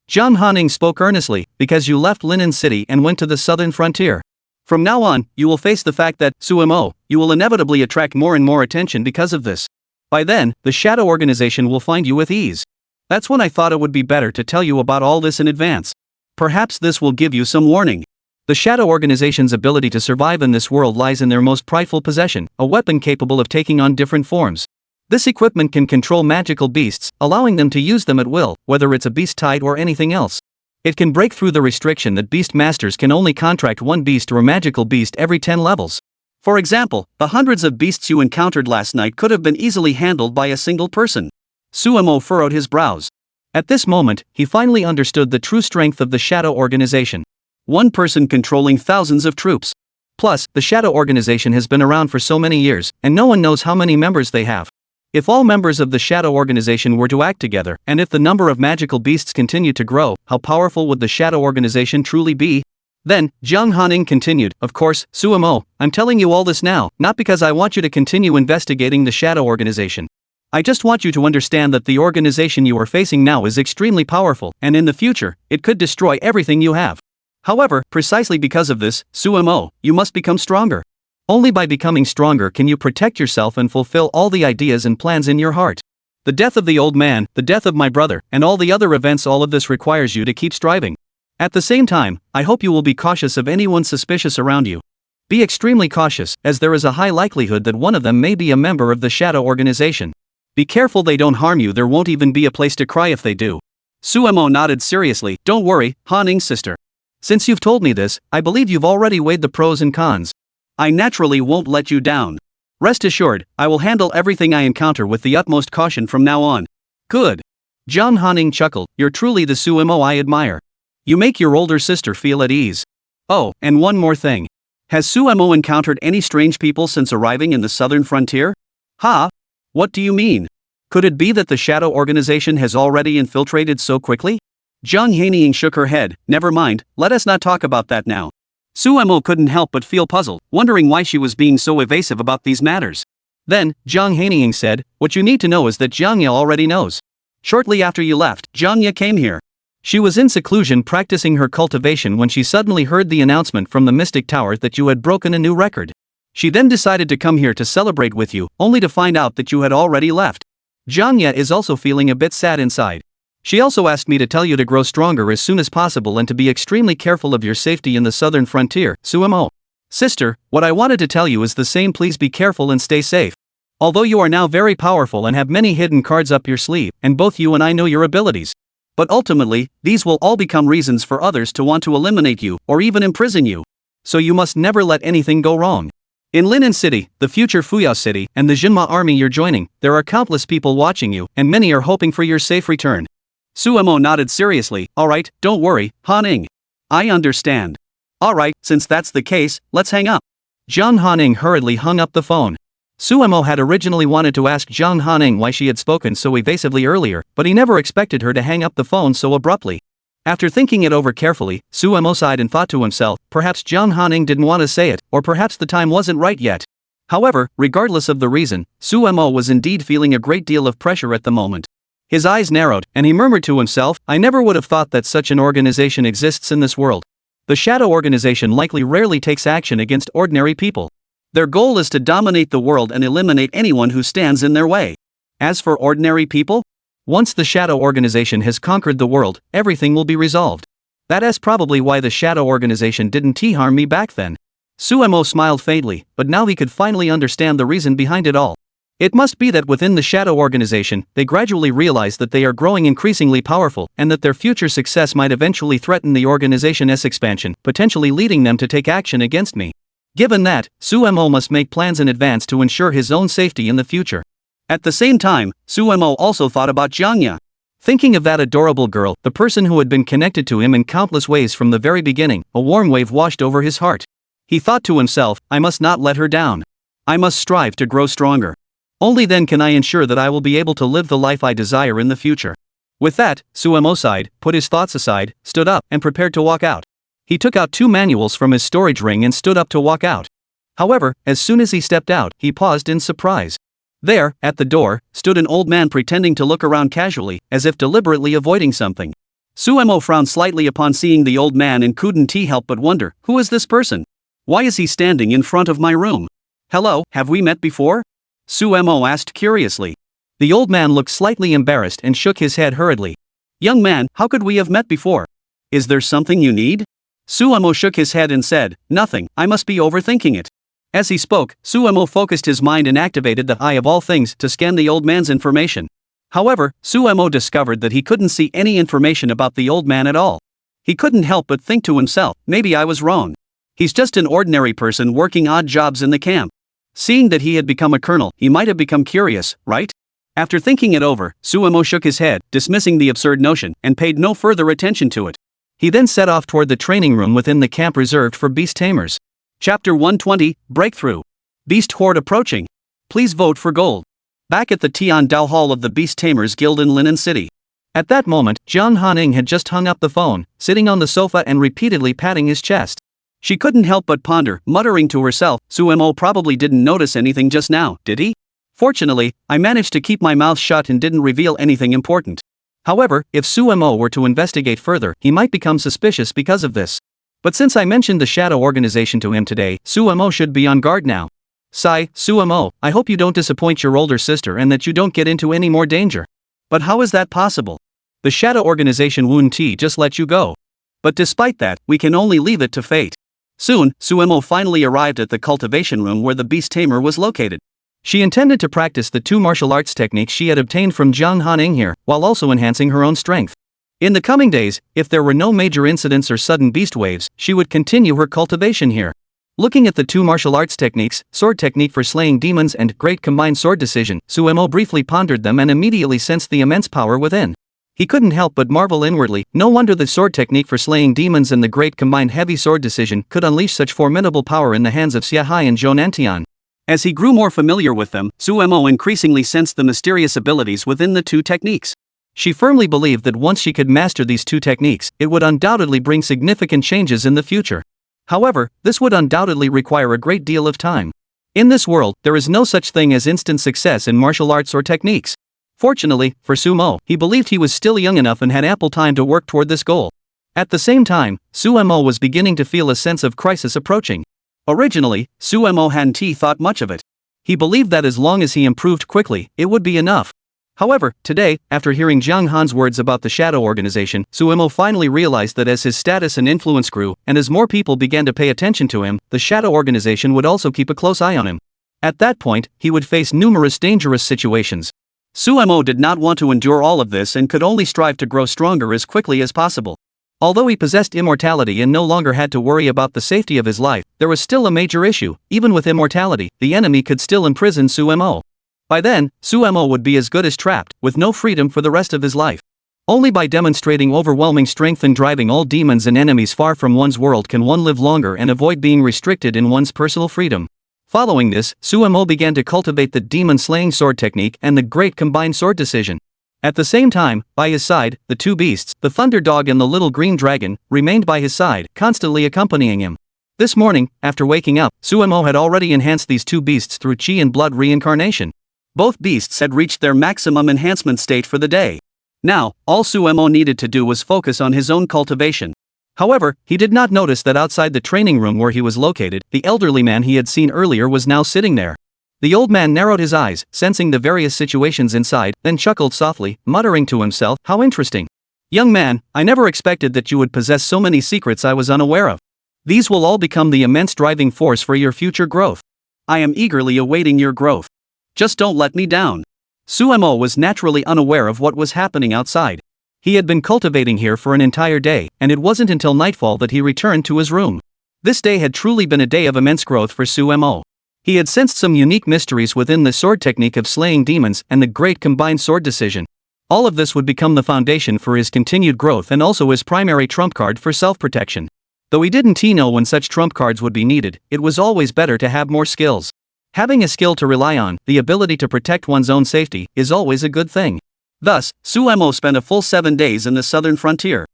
Jiang Hanying spoke earnestly, because you left Linan City and went to the southern frontier. From now on, you will face the fact that, Suemo, you will inevitably attract more and more attention because of this. By then, the Shadow Organization will find you with ease. That's when I thought it would be better to tell you about all this in advance. Perhaps this will give you some warning. The Shadow Organization's ability to survive in this world lies in their most prideful possession, a weapon capable of taking on different forms. This equipment can control magical beasts, allowing them to use them at will, whether it's a beast type or anything else. It can break through the restriction that beast masters can only contract one beast or magical beast every 10 levels. For example, the hundreds of beasts you encountered last night could have been easily handled by a single person. Suemo furrowed his brows. At this moment, he finally understood the true strength of the Shadow Organization. One person controlling thousands of troops. Plus, the Shadow Organization has been around for so many years, and no one knows how many members they have. If all members of the Shadow Organization were to act together, and if the number of magical beasts continued to grow, how powerful would the Shadow Organization truly be? Then, Jiang Hanying continued, of course, Suemo, I'm telling you all this now, not because I want you to continue investigating the Shadow Organization. I just want you to understand that the organization you are facing now is extremely powerful, and in the future, it could destroy everything you have. However, precisely because of this, Suemo, you must become stronger. Only by becoming stronger can you protect yourself and fulfill all the ideas and plans in your heart. The death of the old man, the death of my brother, and all the other events, all of this requires you to keep striving. At the same time, I hope you will be cautious of anyone suspicious around you. Be extremely cautious, as there is a high likelihood that one of them may be a member of the Shadow Organization. Be careful they don't harm you, there won't even be a place to cry if they do. Suemo nodded seriously. Don't worry, Hanying's sister. Since you've told me this, I believe you've already weighed the pros and cons. I naturally won't let you down. Rest assured, I will handle everything I encounter with the utmost caution from now on. Good. Jiang Hanying chuckled. You're truly the Suemo I admire. You make your older sister feel at ease. Oh, and one more thing. Has Suemo encountered any strange people since arriving in the southern frontier? Ha? What do you mean? Could it be that the shadow organization has already infiltrated so quickly? Jiang Hanying shook her head. Never mind, let us not talk about that now. Suemo couldn't help but feel puzzled, wondering why she was being so evasive about these matters. Then, Jiang Hanying said, what you need to know is that Jiang Ya already knows. Shortly after you left, Jiang Ya came here. She was in seclusion practicing her cultivation when she suddenly heard the announcement from the Mystic Tower that you had broken a new record. She then decided to come here to celebrate with you, only to find out that you had already left. Jiang Ya is also feeling a bit sad inside. She also asked me to tell you to grow stronger as soon as possible and to be extremely careful of your safety in the southern frontier, Suemo. Sister, what I wanted to tell you is the same. Please be careful and stay safe. Although you are now very powerful and have many hidden cards up your sleeve, and both you and I know your abilities. But ultimately, these will all become reasons for others to want to eliminate you, or even imprison you. So you must never let anything go wrong. In Linen City, the future Fuyao City, and the Jinma army you're joining, there are countless people watching you, and many are hoping for your safe return. Suemo nodded seriously. Alright, don't worry, Hanying. I understand. Alright, since that's the case, let's hang up. Jiang Hanying hurriedly hung up the phone. Suemo had originally wanted to ask Jiang Hanying why she had spoken so evasively earlier, but he never expected her to hang up the phone so abruptly. After thinking it over carefully, Suemo sighed and thought to himself, perhaps Jiang Hanying didn't want to say it, or perhaps the time wasn't right yet. However, regardless of the reason, Suemo was indeed feeling a great deal of pressure at the moment. His eyes narrowed, and he murmured to himself, I never would have thought that such an organization exists in this world. The Shadow Organization likely rarely takes action against ordinary people. Their goal is to dominate the world and eliminate anyone who stands in their way. As for ordinary people, once the Shadow Organization has conquered the world, everything will be resolved. That is probably why the Shadow Organization didn't harm me back then. Suemo smiled faintly, but now he could finally understand the reason behind it all. It must be that within the Shadow Organization, they gradually realize that they are growing increasingly powerful and that their future success might eventually threaten the organization's expansion, potentially leading them to take action against me. Given that, Suemo must make plans in advance to ensure his own safety in the future. At the same time, Suemo also thought about Jiang Ya. Thinking of that adorable girl, the person who had been connected to him in countless ways from the very beginning, a warm wave washed over his heart. He thought to himself, I must not let her down. I must strive to grow stronger. Only then can I ensure that I will be able to live the life I desire in the future. With that, Suemo sighed, put his thoughts aside, stood up, and prepared to walk out. He took out 2 manuals from his storage ring and stood up to walk out. However, as soon as he stepped out, he paused in surprise. There, at the door, stood an old man pretending to look around casually, as if deliberately avoiding something. Suemo frowned slightly upon seeing the old man and couldn't help but wonder, who is this person? Why is he standing in front of my room? Hello, have we met before? Suemo asked curiously. The old man looked slightly embarrassed and shook his head hurriedly. Young man, how could we have met before? Is there something you need? Suemo shook his head and said, nothing, I must be overthinking it. As he spoke, Suemo focused his mind and activated the eye of all things to scan the old man's information. However, Suemo discovered that he couldn't see any information about the old man at all. He couldn't help but think to himself, maybe I was wrong. He's just an ordinary person working odd jobs in the camp. Seeing that he had become a colonel, he might have become curious, right? After thinking it over, Suemo shook his head, dismissing the absurd notion, and paid no further attention to it. He then set off toward the training room within the camp reserved for beast tamers. Chapter 120, Breakthrough. Beast Horde approaching. Please vote for gold. Back at the Tian Dao Hall of the Beast Tamers Guild in Linen City. At that moment, Jiang Hanying had just hung up the phone, sitting on the sofa and repeatedly patting his chest. She couldn't help but ponder, muttering to herself, Suemo probably didn't notice anything just now, did he? Fortunately, I managed to keep my mouth shut and didn't reveal anything important. However, if Suemo were to investigate further, he might become suspicious because of this. But since I mentioned the Shadow Organization to him today, Suemo should be on guard now. Sigh, Suemo, I hope you don't disappoint your older sister and that you don't get into any more danger. But how is that possible? The Shadow Organization won't just let you go. But despite that, we can only leave it to fate. Soon, Suemo finally arrived at the cultivation room where the beast tamer was located. She intended to practice the 2 martial arts techniques she had obtained from Jiang Hanying here, while also enhancing her own strength. In the coming days, if there were no major incidents or sudden beast waves, she would continue her cultivation here. Looking at the two martial arts techniques, sword technique for slaying demons and great combined sword decision, Suemo briefly pondered them and immediately sensed the immense power within. He couldn't help but marvel inwardly, no wonder the sword technique for slaying demons and the great combined heavy sword decision could unleash such formidable power in the hands of Xiahai and Zhonantian. As he grew more familiar with them, Suemo increasingly sensed the mysterious abilities within the two techniques. She firmly believed that once she could master these two techniques, it would undoubtedly bring significant changes in the future. However, this would undoubtedly require a great deal of time. In this world, there is no such thing as instant success in martial arts or techniques. Fortunately, for Suemo, he believed he was still young enough and had ample time to work toward this goal. At the same time, Suemo was beginning to feel a sense of crisis approaching. Originally, Suemo hadn't thought much of it. He believed that as long as he improved quickly, it would be enough. However, today, after hearing Jiang Han's words about the Shadow Organization, Suemo finally realized that as his status and influence grew, and as more people began to pay attention to him, the Shadow Organization would also keep a close eye on him. At that point, he would face numerous dangerous situations. Suemo did not want to endure all of this and could only strive to grow stronger as quickly as possible. Although he possessed immortality and no longer had to worry about the safety of his life, there was still a major issue. Even with immortality, the enemy could still imprison Suemo. By then, Suemo would be as good as trapped, with no freedom for the rest of his life. Only by demonstrating overwhelming strength and driving all demons and enemies far from one's world can one live longer and avoid being restricted in one's personal freedom. Following this, Suemo began to cultivate the demon-slaying sword technique and the great combined sword decision. At the same time, by his side, the two beasts, the thunder dog and the little green dragon, remained by his side, constantly accompanying him. This morning, after waking up, Suemo had already enhanced these two beasts through chi and blood reincarnation. Both beasts had reached their maximum enhancement state for the day. Now, all Suemo needed to do was focus on his own cultivation. However, he did not notice that outside the training room where he was located, the elderly man he had seen earlier was now sitting there. The old man narrowed his eyes, sensing the various situations inside, then chuckled softly, muttering to himself, "How interesting. Young man, I never expected that you would possess so many secrets I was unaware of. These will all become the immense driving force for your future growth. I am eagerly awaiting your growth. Just don't let me down." Suemo was naturally unaware of what was happening outside. He had been cultivating here for an entire day, and it wasn't until nightfall that he returned to his room. This day had truly been a day of immense growth for Suemo. He had sensed some unique mysteries within the sword technique of slaying demons and the great combined sword decision. All of this would become the foundation for his continued growth and also his primary trump card for self-protection. Though he didn't know when such trump cards would be needed, it was always better to have more skills. Having a skill to rely on, the ability to protect one's own safety, is always a good thing. Thus, Suemo spent a full 7 days in the southern frontier.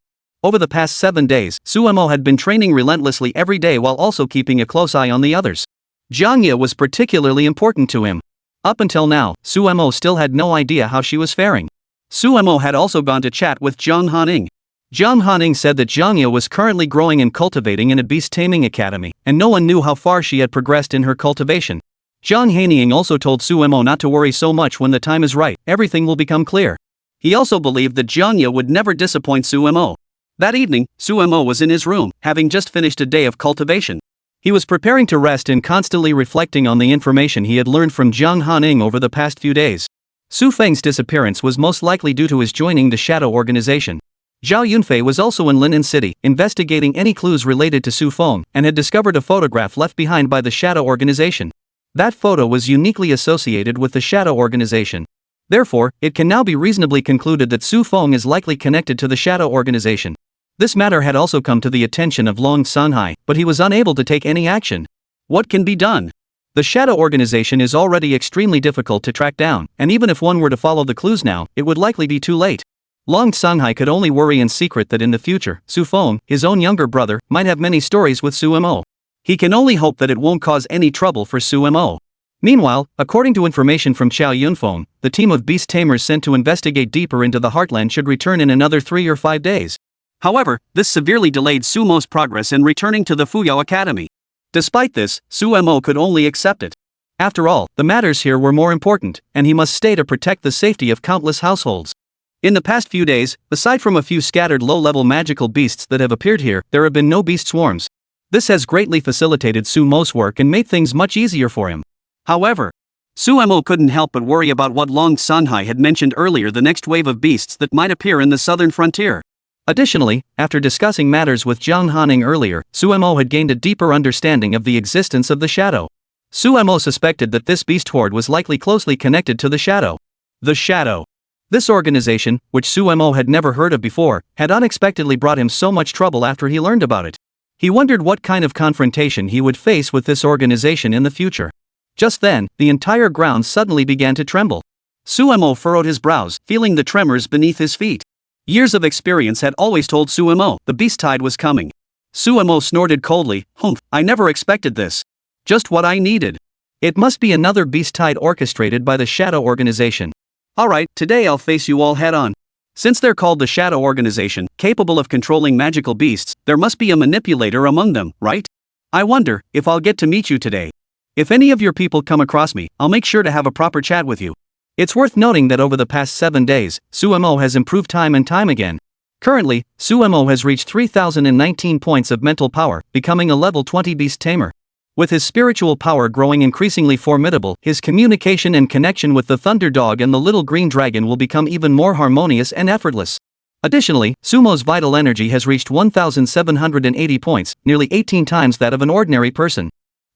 Over the past 7 days, Suemo had been training relentlessly every day while also keeping a close eye on the others. Jiang Ya was particularly important to him. Up until now, Suemo still had no idea how she was faring. Suemo had also gone to chat with Jiang Hanying. Jiang Hanying said that Jiang Ya was currently growing and cultivating in a beast taming academy, and no one knew how far she had progressed in her cultivation. Jiang Hanying also told Suemo not to worry so much. When the time is right, everything will become clear. He also believed that Jiang Ya would never disappoint Suemo. That evening, Suemo was in his room, having just finished a day of cultivation. He was preparing to rest and constantly reflecting on the information he had learned from Jiang Hanying over the past few days. Xu Feng's disappearance was most likely due to his joining the Shadow Organization. Zhao Yunfei was also in Lin City, investigating any clues related to Xu Feng, and had discovered a photograph left behind by the Shadow Organization. That photo was uniquely associated with the Shadow Organization. Therefore, it can now be reasonably concluded that Xu Feng is likely connected to the Shadow Organization. This matter had also come to the attention of Long Sanhai, but he was unable to take any action. What can be done? The Shadow Organization is already extremely difficult to track down, and even if one were to follow the clues now, it would likely be too late. Long Sanhai could only worry in secret that in the future, Xu Feng, his own younger brother, might have many stories with Suemo. He can only hope that it won't cause any trouble for Suemo. Meanwhile, according to information from Xiao Yunfeng, the team of beast tamers sent to investigate deeper into the heartland should return in another 3 or 5 days. However, this severely delayed Sumo's progress in returning to the Fuyao Academy. Despite this, Suemo could only accept it. After all, the matters here were more important, and he must stay to protect the safety of countless households. In the past few days, aside from a few scattered low-level magical beasts that have appeared here, there have been no beast swarms. This has greatly facilitated Sumo's work and made things much easier for him. However, Suemo couldn't help but worry about what Long Sanhai had mentioned earlier, the next wave of beasts that might appear in the southern frontier. Additionally, after discussing matters with Jiang Hanying earlier, Sumo had gained a deeper understanding of the existence of the shadow. Sumo suspected that this beast horde was likely closely connected to the shadow. The shadow. This organization, which Sumo had never heard of before, had unexpectedly brought him so much trouble after he learned about it. He wondered what kind of confrontation he would face with this organization in the future. Just then, the entire ground suddenly began to tremble. Sumo furrowed his brows, feeling the tremors beneath his feet. Years of experience had always told Sumo the beast tide was coming. Sumo snorted coldly, "Humph, I never expected this. Just what I needed. It must be another beast tide orchestrated by the Shadow Organization. Alright, today I'll face you all head on. Since they're called the Shadow Organization, capable of controlling magical beasts, there must be a manipulator among them, right? I wonder if I'll get to meet you today. If any of your people come across me, I'll make sure to have a proper chat with you." It's worth noting that over the past 7 days, Sumo has improved time and time again. Currently, Sumo has reached 3019 points of mental power, becoming a level 20 beast tamer. With his spiritual power growing increasingly formidable, his communication and connection with the Thunder Dog and the Little Green Dragon will become even more harmonious and effortless. Additionally, Sumo's vital energy has reached 1780 points, nearly 18 times that of an ordinary person.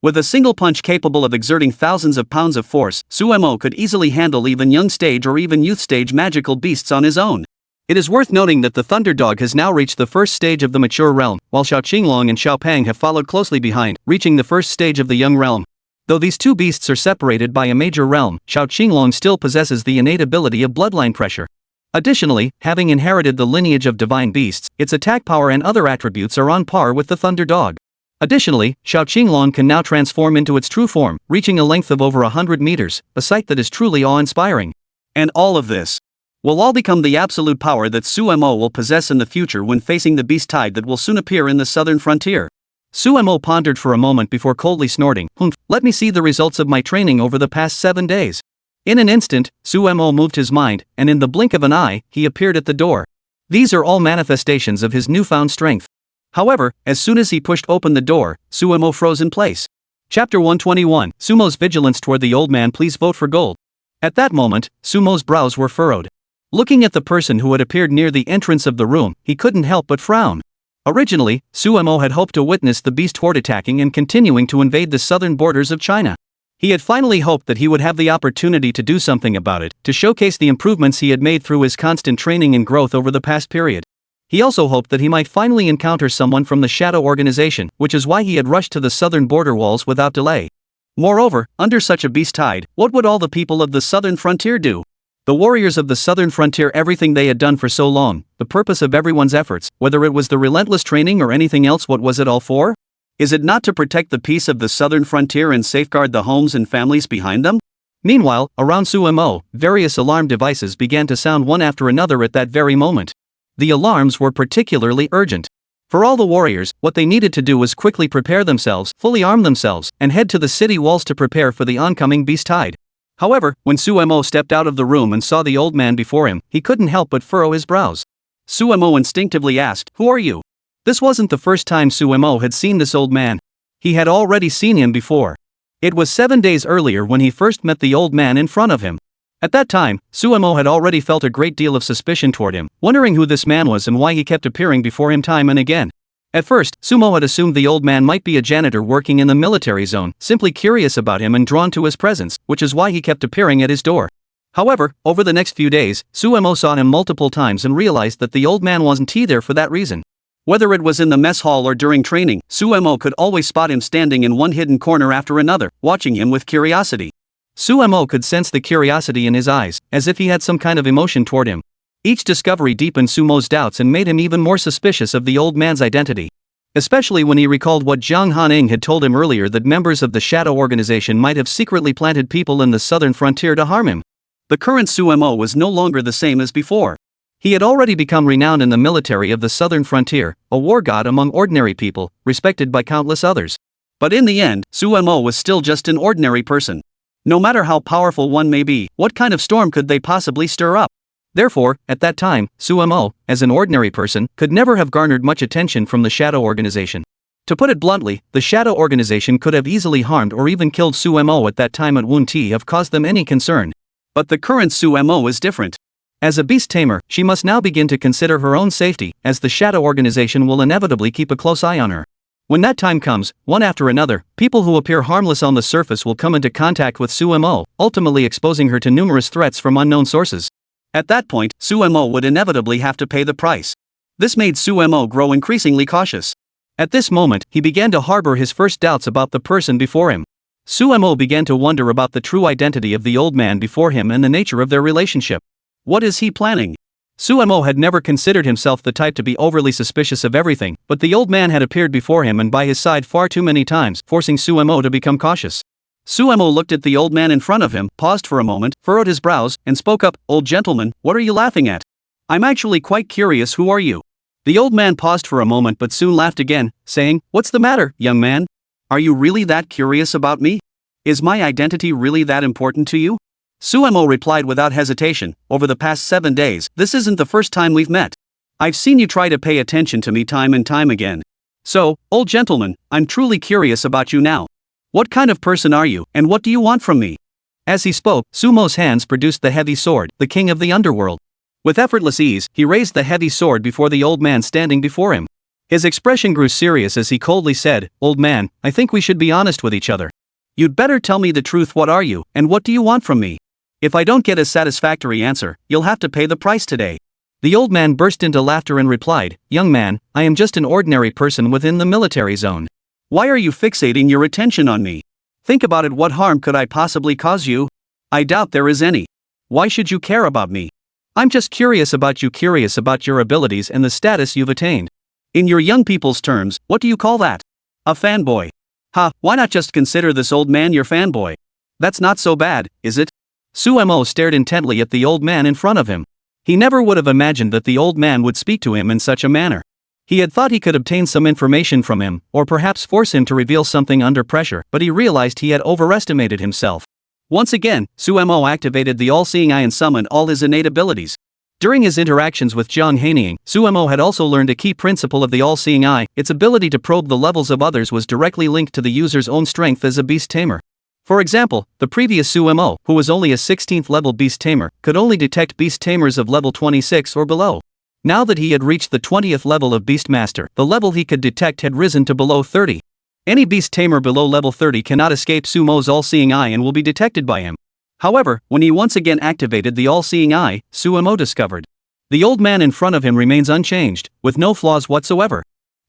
With a single punch capable of exerting thousands of pounds of force, Sumo could easily handle even young stage or even youth stage magical beasts on his own. It is worth noting that the Thunder Dog has now reached the first stage of the mature realm, while Xiao Qinglong and Xiao Pang have followed closely behind, reaching the first stage of the young realm. Though these two beasts are separated by a major realm, Xiao Qinglong still possesses the innate ability of bloodline pressure. Additionally, having inherited the lineage of divine beasts, its attack power and other attributes are on par with the Thunder Dog. Additionally, Xiao Qinglong can now transform into its true form, reaching a length of over 100 meters, a sight that is truly awe-inspiring. And all of this will all become the absolute power that Sumo will possess in the future when facing the beast tide that will soon appear in the southern frontier. Sumo pondered for a moment before coldly snorting, "Humph, let me see the results of my training over the past 7 days. In an instant, Sumo moved his mind, and in the blink of an eye, he appeared at the door. These are all manifestations of his newfound strength. However, as soon as he pushed open the door, Sumo froze in place. Chapter 121, Sumo's vigilance toward the old man. Please vote for gold. At that moment, Sumo's brows were furrowed. Looking at the person who had appeared near the entrance of the room, he couldn't help but frown. Originally, Sumo had hoped to witness the beast horde attacking and continuing to invade the southern borders of China. He had finally hoped that he would have the opportunity to do something about it, to showcase the improvements he had made through his constant training and growth over the past period. He also hoped that he might finally encounter someone from the Shadow Organization, which is why he had rushed to the southern border walls without delay. Moreover, under such a beast tide, what would all the people of the southern frontier do? The warriors of the southern frontier, everything they had done for so long, the purpose of everyone's efforts, whether it was the relentless training or anything else, what was it all for? Is it not to protect the peace of the southern frontier and safeguard the homes and families behind them? Meanwhile, around Sumo, various alarm devices began to sound one after another at that very moment. The alarms were particularly urgent. For all the warriors, what they needed to do was quickly prepare themselves, fully arm themselves, and head to the city walls to prepare for the oncoming beast tide. However, when Sumo stepped out of the room and saw the old man before him, he couldn't help but furrow his brows. Sumo instinctively asked, "Who are you?" This wasn't the first time Sumo had seen this old man. He had already seen him before. It was 7 days earlier when he first met the old man in front of him. At that time, Sumo had already felt a great deal of suspicion toward him, wondering who this man was and why he kept appearing before him time and again. At first, Sumo had assumed the old man might be a janitor working in the military zone, simply curious about him and drawn to his presence, which is why he kept appearing at his door. However, over the next few days, Sumo saw him multiple times and realized that the old man wasn't there for that reason. Whether it was in the mess hall or during training, Sumo could always spot him standing in one hidden corner after another, watching him with curiosity. Sumo could sense the curiosity in his eyes, as if he had some kind of emotion toward him. Each discovery deepened Sumo's doubts and made him even more suspicious of the old man's identity. Especially when he recalled what Jiang Hanying had told him earlier, that members of the Shadow Organization might have secretly planted people in the southern frontier to harm him. The current Sumo was no longer the same as before. He had already become renowned in the military of the southern frontier, a war god among ordinary people, respected by countless others. But in the end, Sumo was still just an ordinary person. No matter how powerful one may be, what kind of storm could they possibly stir up? Therefore, at that time, Sumo, as an ordinary person, could never have garnered much attention from the Shadow Organization. To put it bluntly, the Shadow Organization could have easily harmed or even killed Sumo at that time. It wouldn't have caused them any concern. But the current Sumo is different. As a beast tamer, she must now begin to consider her own safety, as the shadow organization will inevitably keep a close eye on her. When that time comes, one after another, people who appear harmless on the surface will come into contact with Su Mo, ultimately exposing her to numerous threats from unknown sources. At that point, Su Mo would inevitably have to pay the price. This made Su Mo grow increasingly cautious. At this moment, he began to harbor his first doubts about the person before him. Su Mo began to wonder about the true identity of the old man before him and the nature of their relationship. What is he planning? Su Mo had never considered himself the type to be overly suspicious of everything, but the old man had appeared before him and by his side far too many times, forcing Su Mo to become cautious. Su Mo looked at the old man in front of him, paused for a moment, furrowed his brows, and spoke up, "Old gentleman, what are you laughing at? I'm actually quite curious, who are you?" The old man paused for a moment but soon laughed again, saying, "What's the matter, young man? Are you really that curious about me? Is my identity really that important to you?" Su Mo replied without hesitation, "Over the past 7 days, this isn't the first time we've met. I've seen you try to pay attention to me time and time again. So, old gentleman, I'm truly curious about you now. What kind of person are you, and what do you want from me?" As he spoke, Su Mo's hands produced the heavy sword, the king of the underworld. With effortless ease, he raised the heavy sword before the old man standing before him. His expression grew serious as he coldly said, "Old man, I think we should be honest with each other. You'd better tell me the truth. What are you, and what do you want from me? If I don't get a satisfactory answer, you'll have to pay the price today." The old man burst into laughter and replied, "Young man, I am just an ordinary person within the military zone. Why are you fixating your attention on me? Think about it. What harm could I possibly cause you? I doubt there is any. Why should you care about me? I'm just curious about you, curious about your abilities and the status you've attained. In your young people's terms, what do you call that? A fanboy. Ha, why not just consider this old man your fanboy? That's not so bad, is it?" Su Mo stared intently at the old man in front of him. He never would have imagined that the old man would speak to him in such a manner. He had thought he could obtain some information from him, or perhaps force him to reveal something under pressure, but he realized he had overestimated himself. Once again, Su Mo activated the all-seeing eye and summoned all his innate abilities. During his interactions with Jiang Hanying, Su Mo had also learned a key principle of the all-seeing eye. Its ability to probe the levels of others was directly linked to the user's own strength as a beast tamer. For example, the previous Su Mo, who was only a 16th level beast tamer, could only detect beast tamers of level 26 or below. Now that he had reached the 20th level of beast master, the level he could detect had risen to below 30. Any beast tamer below level 30 cannot escape Su Mo's all-seeing eye and will be detected by him. However, when he once again activated the all-seeing eye, Su Mo discovered the old man in front of him remains unchanged, with no flaws whatsoever.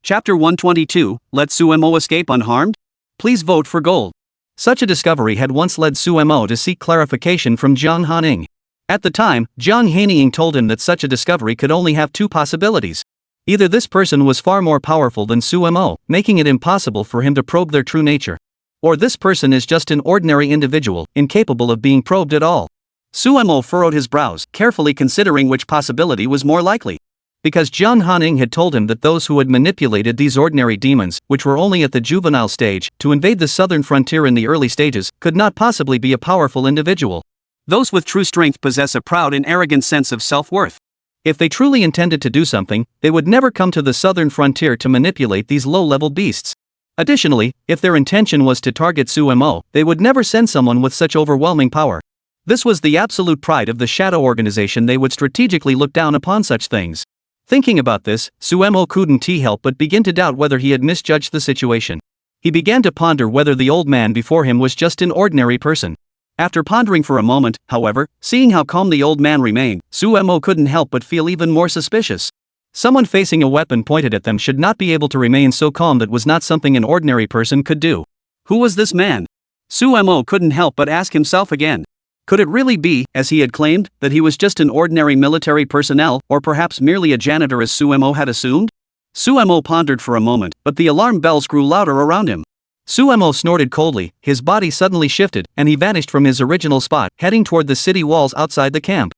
Chapter 122, Let Su Mo Escape Unharmed? Please vote for gold. Such a discovery had once led Su Mo to seek clarification from Jiang Hanying. At the time, Jiang Hanying told him that such a discovery could only have two possibilities. Either this person was far more powerful than Su Mo, making it impossible for him to probe their true nature. Or this person is just an ordinary individual, incapable of being probed at all. Su Mo furrowed his brows, carefully considering which possibility was more likely. Because Jiang Hanying had told him that those who had manipulated these ordinary demons, which were only at the juvenile stage, to invade the southern frontier in the early stages, could not possibly be a powerful individual. Those with true strength possess a proud and arrogant sense of self-worth. If they truly intended to do something, they would never come to the southern frontier to manipulate these low-level beasts. Additionally, if their intention was to target Su Mo, they would never send someone with such overwhelming power. This was the absolute pride of the shadow organization. They would strategically look down upon such things. Thinking about this, Su Mo couldn't help but begin to doubt whether he had misjudged the situation. He began to ponder whether the old man before him was just an ordinary person. After pondering for a moment, however, seeing how calm the old man remained, Su Mo couldn't help but feel even more suspicious. Someone facing a weapon pointed at them should not be able to remain so calm. That was not something an ordinary person could do. Who was this man? Su Mo couldn't help but ask himself again. Could it really be, as he had claimed, that he was just an ordinary military personnel, or perhaps merely a janitor as Su Mo had assumed? Su Mo pondered for a moment, but the alarm bells grew louder around him. Su Mo snorted coldly, his body suddenly shifted, and he vanished from his original spot, heading toward the city walls outside the camp.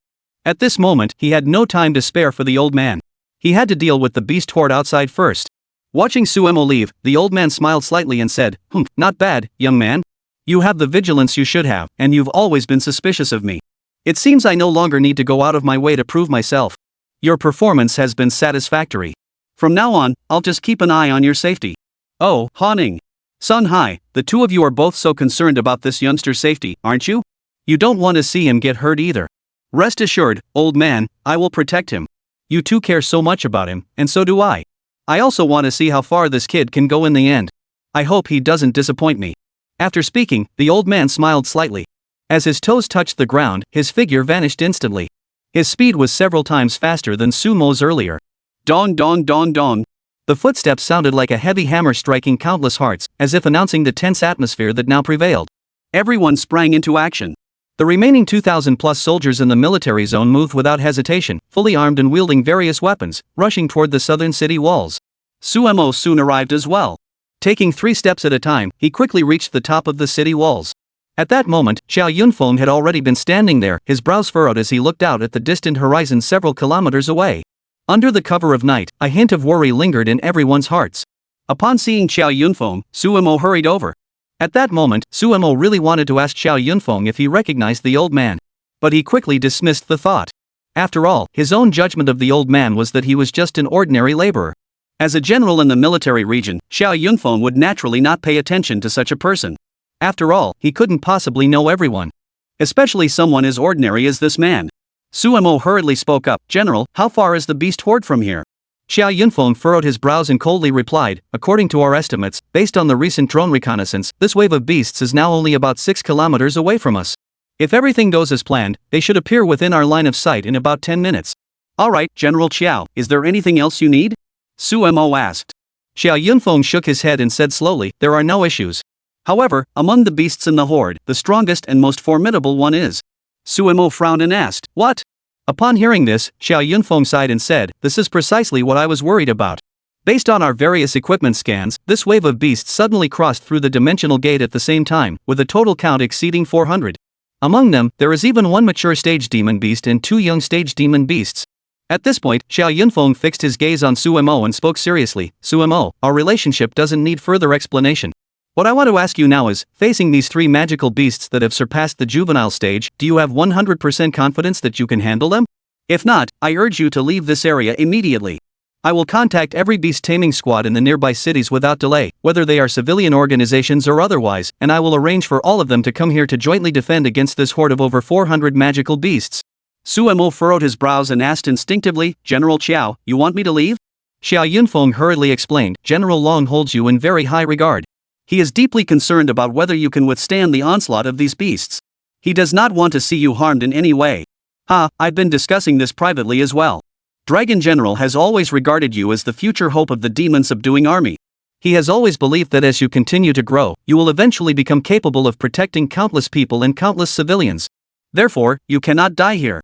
At this moment, he had no time to spare for the old man. He had to deal with the beast horde outside first. Watching Su Mo leave, the old man smiled slightly and said, "Not bad, young man. You have the vigilance you should have, and you've always been suspicious of me. It seems I no longer need to go out of my way to prove myself. Your performance has been satisfactory. From now on, I'll just keep an eye on your safety." "Oh, Hanying. Sun Hai, the two of you are both so concerned about this youngster's safety, aren't you? You don't want to see him get hurt either." Rest assured, old man, I will protect him. You too care so much about him, and so do I. I also want to see how far this kid can go in the end. I hope he doesn't disappoint me." After speaking, the old man smiled slightly. As his toes touched the ground, his figure vanished instantly. His speed was several times faster than Sumo's earlier. Dong dong dong dong. The footsteps sounded like a heavy hammer striking countless hearts, as if announcing the tense atmosphere that now prevailed. Everyone sprang into action. The remaining 2,000-plus soldiers in the military zone moved without hesitation, fully armed and wielding various weapons, rushing toward the southern city walls. Sumo soon arrived as well. Taking 3 steps at a time, he quickly reached the top of the city walls. At that moment, Xiao Yunfeng had already been standing there, his brows furrowed as he looked out at the distant horizon several kilometers away. Under the cover of night, a hint of worry lingered in everyone's hearts. Upon seeing Xiao Yunfeng, Sumo hurried over. At that moment, Sumo really wanted to ask Xiao Yunfeng if he recognized the old man. But he quickly dismissed the thought. After all, his own judgment of the old man was that he was just an ordinary laborer. As a general in the military region, Xiao Yunfeng would naturally not pay attention to such a person. After all, he couldn't possibly know everyone. Especially someone as ordinary as this man. Sumo hurriedly spoke up, "General, how far is the beast horde from here?" Xiao Yunfeng furrowed his brows and coldly replied, "According to our estimates, based on the recent drone reconnaissance, this wave of beasts is now only about 6 kilometers away from us. If everything goes as planned, they should appear within our line of sight in about 10 minutes. "Alright, General Xiao, is there anything else you need?" Sumo asked. Xiao Yunfeng shook his head and said slowly, "There are no issues. However, among the beasts in the horde, the strongest and most formidable one is." Sumo frowned and asked, "What?" Upon hearing this, Xiao Yunfeng sighed and said, "This is precisely what I was worried about. Based on our various equipment scans, this wave of beasts suddenly crossed through the dimensional gate at the same time, with a total count exceeding 400. Among them, there is even 1 mature stage demon beast and 2 young stage demon beasts." At this point, Xiao Yunfeng fixed his gaze on Sumo and spoke seriously, "Sumo, our relationship doesn't need further explanation. What I want to ask you now is, facing these 3 magical beasts that have surpassed the juvenile stage, do you have 100% confidence that you can handle them? If not, I urge you to leave this area immediately. I will contact every beast taming squad in the nearby cities without delay, whether they are civilian organizations or otherwise, and I will arrange for all of them to come here to jointly defend against this horde of over 400 magical beasts." Sumo furrowed his brows and asked instinctively, "General Xiao, you want me to leave?" Xiao Yunfeng hurriedly explained, "General Long holds you in very high regard. He is deeply concerned about whether you can withstand the onslaught of these beasts. He does not want to see you harmed in any way. I've been discussing this privately as well. Dragon General has always regarded you as the future hope of the demon-subduing army. He has always believed that as you continue to grow, you will eventually become capable of protecting countless people and countless civilians. Therefore, you cannot die here."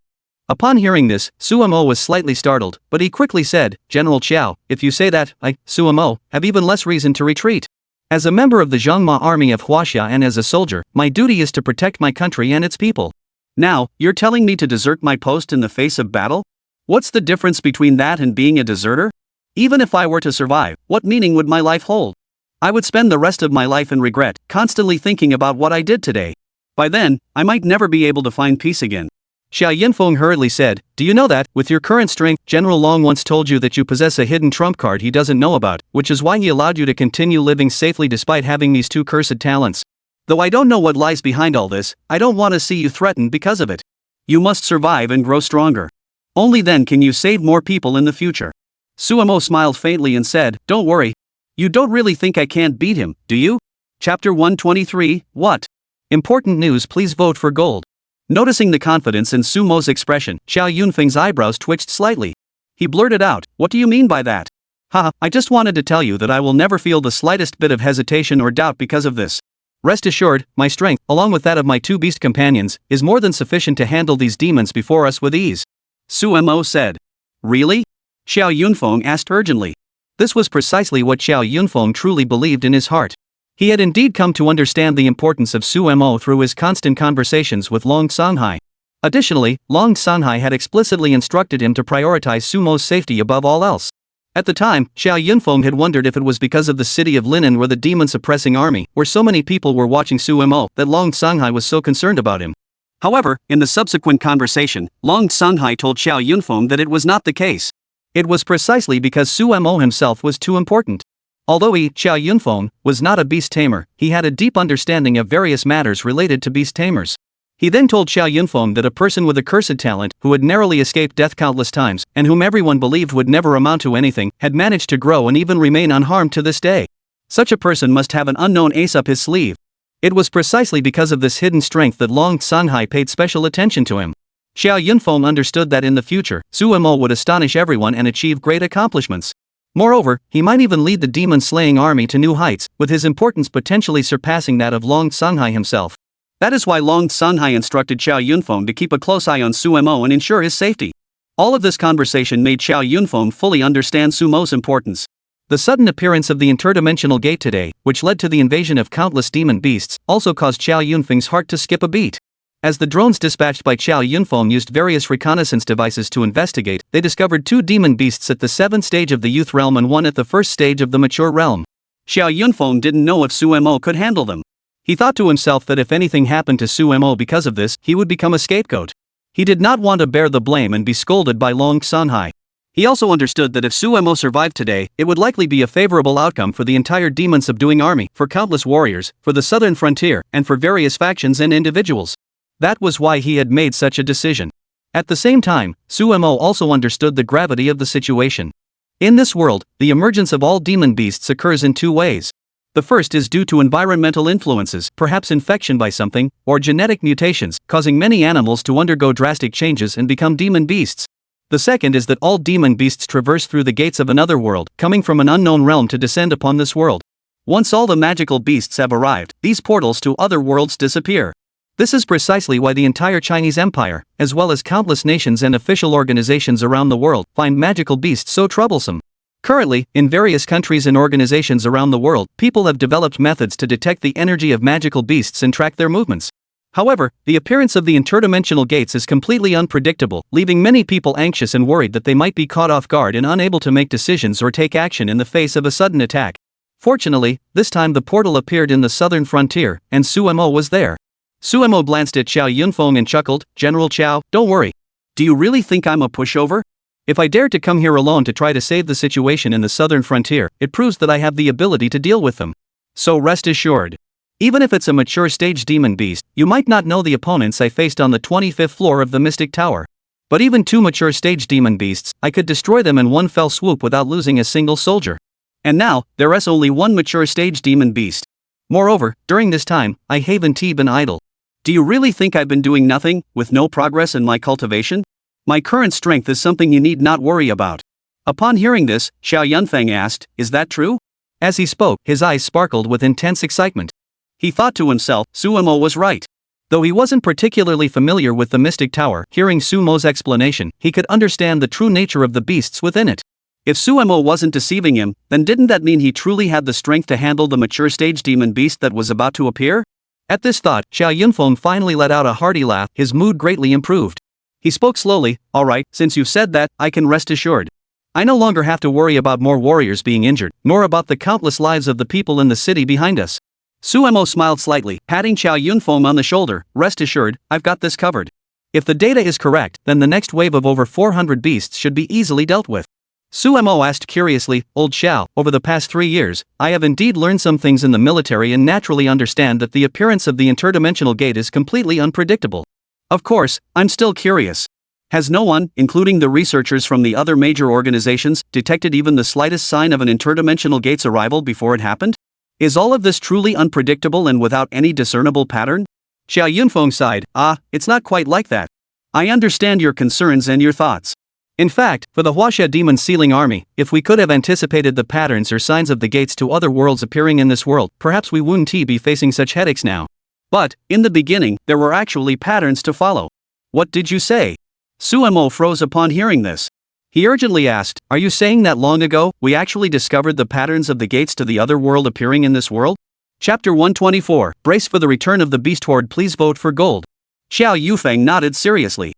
Upon hearing this, Sumo was slightly startled, but he quickly said, "General Xiao, if you say that, I, Sumo, have even less reason to retreat. As a member of the Zhangma army of Huaxia and as a soldier, my duty is to protect my country and its people. Now, you're telling me to desert my post in the face of battle? What's the difference between that and being a deserter? Even if I were to survive, what meaning would my life hold? I would spend the rest of my life in regret, constantly thinking about what I did today. By then, I might never be able to find peace again." Xiao Yunfeng hurriedly said, "Do you know that, with your current strength, General Long once told you that you possess a hidden trump card he doesn't know about, which is why he allowed you to continue living safely despite having these 2 cursed talents. Though I don't know what lies behind all this, I don't want to see you threatened because of it. You must survive and grow stronger. Only then can you save more people in the future." Sumo smiled faintly and said, "Don't worry. You don't really think I can't beat him, do you?" Chapter 123, What? Important news, please vote for gold. Noticing the confidence in Sumo's expression, Xiao Yunfeng's eyebrows twitched slightly. He blurted out, "What do you mean by that?" I just wanted to tell you that I will never feel the slightest bit of hesitation or doubt because of this. Rest assured, my strength, along with that of my 2 beast companions, is more than sufficient to handle these demons before us with ease," Sumo said. "Really?" Xiao Yunfeng asked urgently. This was precisely what Xiao Yunfeng truly believed in his heart. He had indeed come to understand the importance of Sumo through his constant conversations with Long Songhai. Additionally, Long Songhai had explicitly instructed him to prioritize Sumo's safety above all else. At the time, Xiao Yunfeng had wondered if it was because of the city of Linen where the demon-suppressing army, where so many people were watching Sumo, that Long Songhai was so concerned about him. However, in the subsequent conversation, Long Songhai told Xiao Yunfeng that it was not the case. It was precisely because Sumo himself was too important. Although he, Xiao Yunfeng, was not a beast tamer, he had a deep understanding of various matters related to beast tamers. He then told Xiao Yunfeng that a person with a cursed talent, who had narrowly escaped death countless times, and whom everyone believed would never amount to anything, had managed to grow and even remain unharmed to this day. Such a person must have an unknown ace up his sleeve. It was precisely because of this hidden strength that Long Sanhai paid special attention to him. Xiao Yunfeng understood that in the future, Su Mo would astonish everyone and achieve great accomplishments. Moreover, he might even lead the demon-slaying army to new heights, with his importance potentially surpassing that of Long Sanhai himself. That is why Long Sanhai instructed Xiao Yunfeng to keep a close eye on Su Mo and ensure his safety. All of this conversation made Xiao Yunfeng fully understand Su Mo's importance. The sudden appearance of the interdimensional gate today, which led to the invasion of countless demon beasts, also caused Xiao Yunfeng's heart to skip a beat. As the drones dispatched by Xiao Yunfeng used various reconnaissance devices to investigate, they discovered 2 demon beasts at the 7th stage of the youth realm and 1 at the 1st stage of the mature realm. Xiao Yunfeng didn't know if Su Mo could handle them. He thought to himself that if anything happened to Su Mo because of this, he would become a scapegoat. He did not want to bear the blame and be scolded by Long Sanhai. He also understood that if Su Mo survived today, it would likely be a favorable outcome for the entire demon-subduing army, for countless warriors, for the southern frontier, and for various factions and individuals. That was why he had made such a decision. At the same time, Su Mo also understood the gravity of the situation. In this world, the emergence of all demon beasts occurs in 2 ways. The first is due to environmental influences, perhaps infection by something, or genetic mutations, causing many animals to undergo drastic changes and become demon beasts. The second is that all demon beasts traverse through the gates of another world, coming from an unknown realm to descend upon this world. Once all the magical beasts have arrived, these portals to other worlds disappear. This is precisely why the entire Chinese Empire, as well as countless nations and official organizations around the world, find magical beasts so troublesome. Currently, in various countries and organizations around the world, people have developed methods to detect the energy of magical beasts and track their movements. However, the appearance of the interdimensional gates is completely unpredictable, leaving many people anxious and worried that they might be caught off guard and unable to make decisions or take action in the face of a sudden attack. Fortunately, this time the portal appeared in the southern frontier, and Su Mo was there. Su Mo glanced at Xiao Yunfeng and chuckled, "General Xiao, don't worry. Do you really think I'm a pushover? If I dared to come here alone to try to save the situation in the southern frontier, it proves that I have the ability to deal with them. So rest assured. Even if it's a mature stage demon beast, you might not know the opponents I faced on the 25th floor of the Mystic Tower. But even 2 mature stage demon beasts, I could destroy them in one fell swoop without losing a single soldier. And now, there is only 1 mature stage demon beast. Moreover, during this time, I haven't been idle. Do you really think I've been doing nothing, with no progress in my cultivation? My current strength is something you need not worry about." Upon hearing this, Xiao Yunfeng asked, "Is that true?" As he spoke, his eyes sparkled with intense excitement. He thought to himself, Su Mo was right. Though he wasn't particularly familiar with the Mystic Tower, hearing Su Mo's explanation, he could understand the true nature of the beasts within it. If Su Mo wasn't deceiving him, then didn't that mean he truly had the strength to handle the mature stage demon beast that was about to appear? At this thought, Xiao Yunfeng finally let out a hearty laugh, his mood greatly improved. He spoke slowly, "Alright, since you've said that, I can rest assured. I no longer have to worry about more warriors being injured, nor about the countless lives of the people in the city behind us." Su Mo smiled slightly, patting Xiao Yunfeng on the shoulder, "Rest assured, I've got this covered. If the data is correct, then the next wave of over 400 beasts should be easily dealt with." Su Mo asked curiously, "Old Xiao, over the past 3 years, I have indeed learned some things in the military and naturally understand that the appearance of the interdimensional gate is completely unpredictable. Of course, I'm still curious. Has no one, including the researchers from the other major organizations, detected even the slightest sign of an interdimensional gate's arrival before it happened? Is all of this truly unpredictable and without any discernible pattern?" Xiao Yunfeng sighed, "It's not quite like that. I understand your concerns and your thoughts. In fact, for the Huaxia demon sealing army, if we could have anticipated the patterns or signs of the gates to other worlds appearing in this world, perhaps we wouldn't be facing such headaches now. But, in the beginning, there were actually patterns to follow." "What did you say?" Su Mo froze upon hearing this. He urgently asked, "Are you saying that long ago, we actually discovered the patterns of the gates to the other world appearing in this world?" Chapter 124, Brace for the Return of the Beast Horde. Please vote for gold. Xiao Yufeng nodded seriously.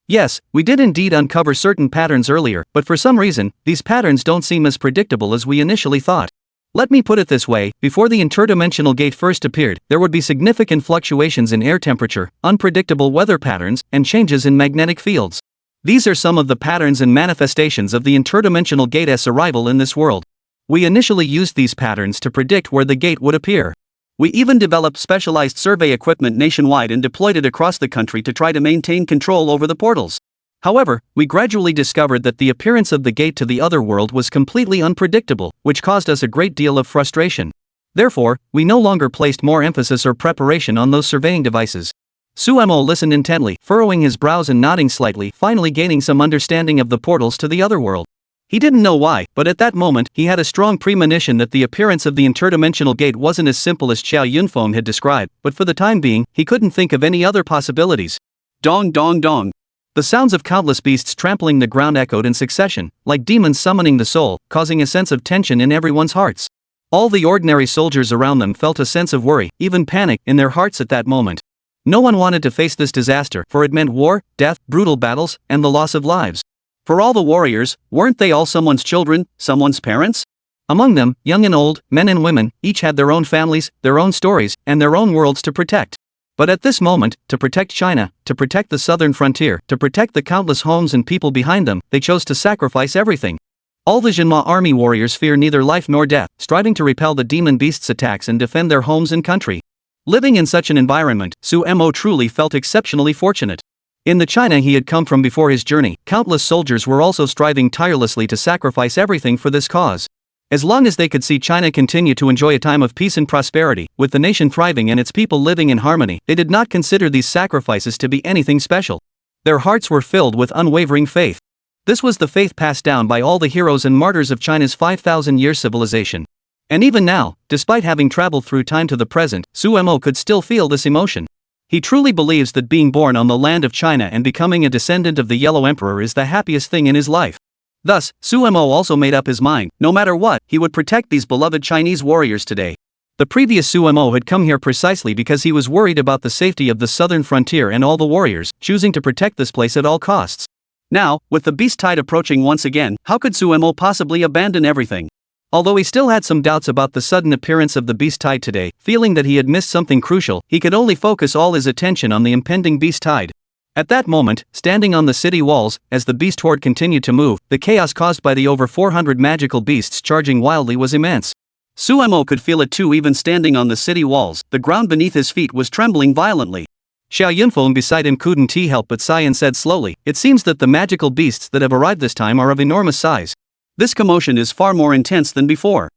"Yes, we did indeed uncover certain patterns earlier, but for some reason, these patterns don't seem as predictable as we initially thought. Let me put it this way, before the interdimensional gate first appeared, there would be significant fluctuations in air temperature, unpredictable weather patterns, and changes in magnetic fields. These are some of the patterns and manifestations of the interdimensional gate's arrival in this world. We initially used these patterns to predict where the gate would appear. We even developed specialized survey equipment nationwide and deployed it across the country to try to maintain control over the portals. However, we gradually discovered that the appearance of the gate to the other world was completely unpredictable, which caused us a great deal of frustration. Therefore, we no longer placed more emphasis or preparation on those surveying devices. Suemo listened intently, furrowing his brows and nodding slightly, finally gaining some understanding of the portals to the other world. He didn't know why, but at that moment, he had a strong premonition that the appearance of the interdimensional gate wasn't as simple as Xiao Yunfeng had described, but for the time being, he couldn't think of any other possibilities. Dong dong dong. The sounds of countless beasts trampling the ground echoed in succession, like demons summoning the soul, causing a sense of tension in everyone's hearts. All the ordinary soldiers around them felt a sense of worry, even panic, in their hearts at that moment. No one wanted to face this disaster, for it meant war, death, brutal battles, and the loss of lives. For all the warriors, weren't they all someone's children, someone's parents? Among them, young and old, men and women, each had their own families, their own stories, and their own worlds to protect. But at this moment, to protect China, to protect the southern frontier, to protect the countless homes and people behind them, they chose to sacrifice everything. All the Jinma army warriors fear neither life nor death, striving to repel the demon beasts' attacks and defend their homes and country. Living in such an environment, Suemo truly felt exceptionally fortunate. In the China he had come from before his journey, countless soldiers were also striving tirelessly to sacrifice everything for this cause. As long as they could see China continue to enjoy a time of peace and prosperity, with the nation thriving and its people living in harmony, they did not consider these sacrifices to be anything special. Their hearts were filled with unwavering faith. This was the faith passed down by all the heroes and martyrs of China's 5,000-year civilization. And even now, despite having traveled through time to the present, Suemo could still feel this emotion. He truly believes that being born on the land of China and becoming a descendant of the Yellow Emperor is the happiest thing in his life. Thus, Suemo also made up his mind, no matter what, he would protect these beloved Chinese warriors today. The previous Suemo had come here precisely because he was worried about the safety of the southern frontier and all the warriors, choosing to protect this place at all costs. Now, with the beast tide approaching once again, how could Suemo possibly abandon everything? Although he still had some doubts about the sudden appearance of the beast tide today, feeling that he had missed something crucial, he could only focus all his attention on the impending beast tide. At that moment, standing on the city walls, as the beast horde continued to move, the chaos caused by the over 400 magical beasts charging wildly was immense. Suemo could feel it too. Even standing on the city walls, the ground beneath his feet was trembling violently. Xiao Yunfeng beside him couldn't help but sigh and said slowly, "It seems that the magical beasts that have arrived this time are of enormous size. This commotion is far more intense than before.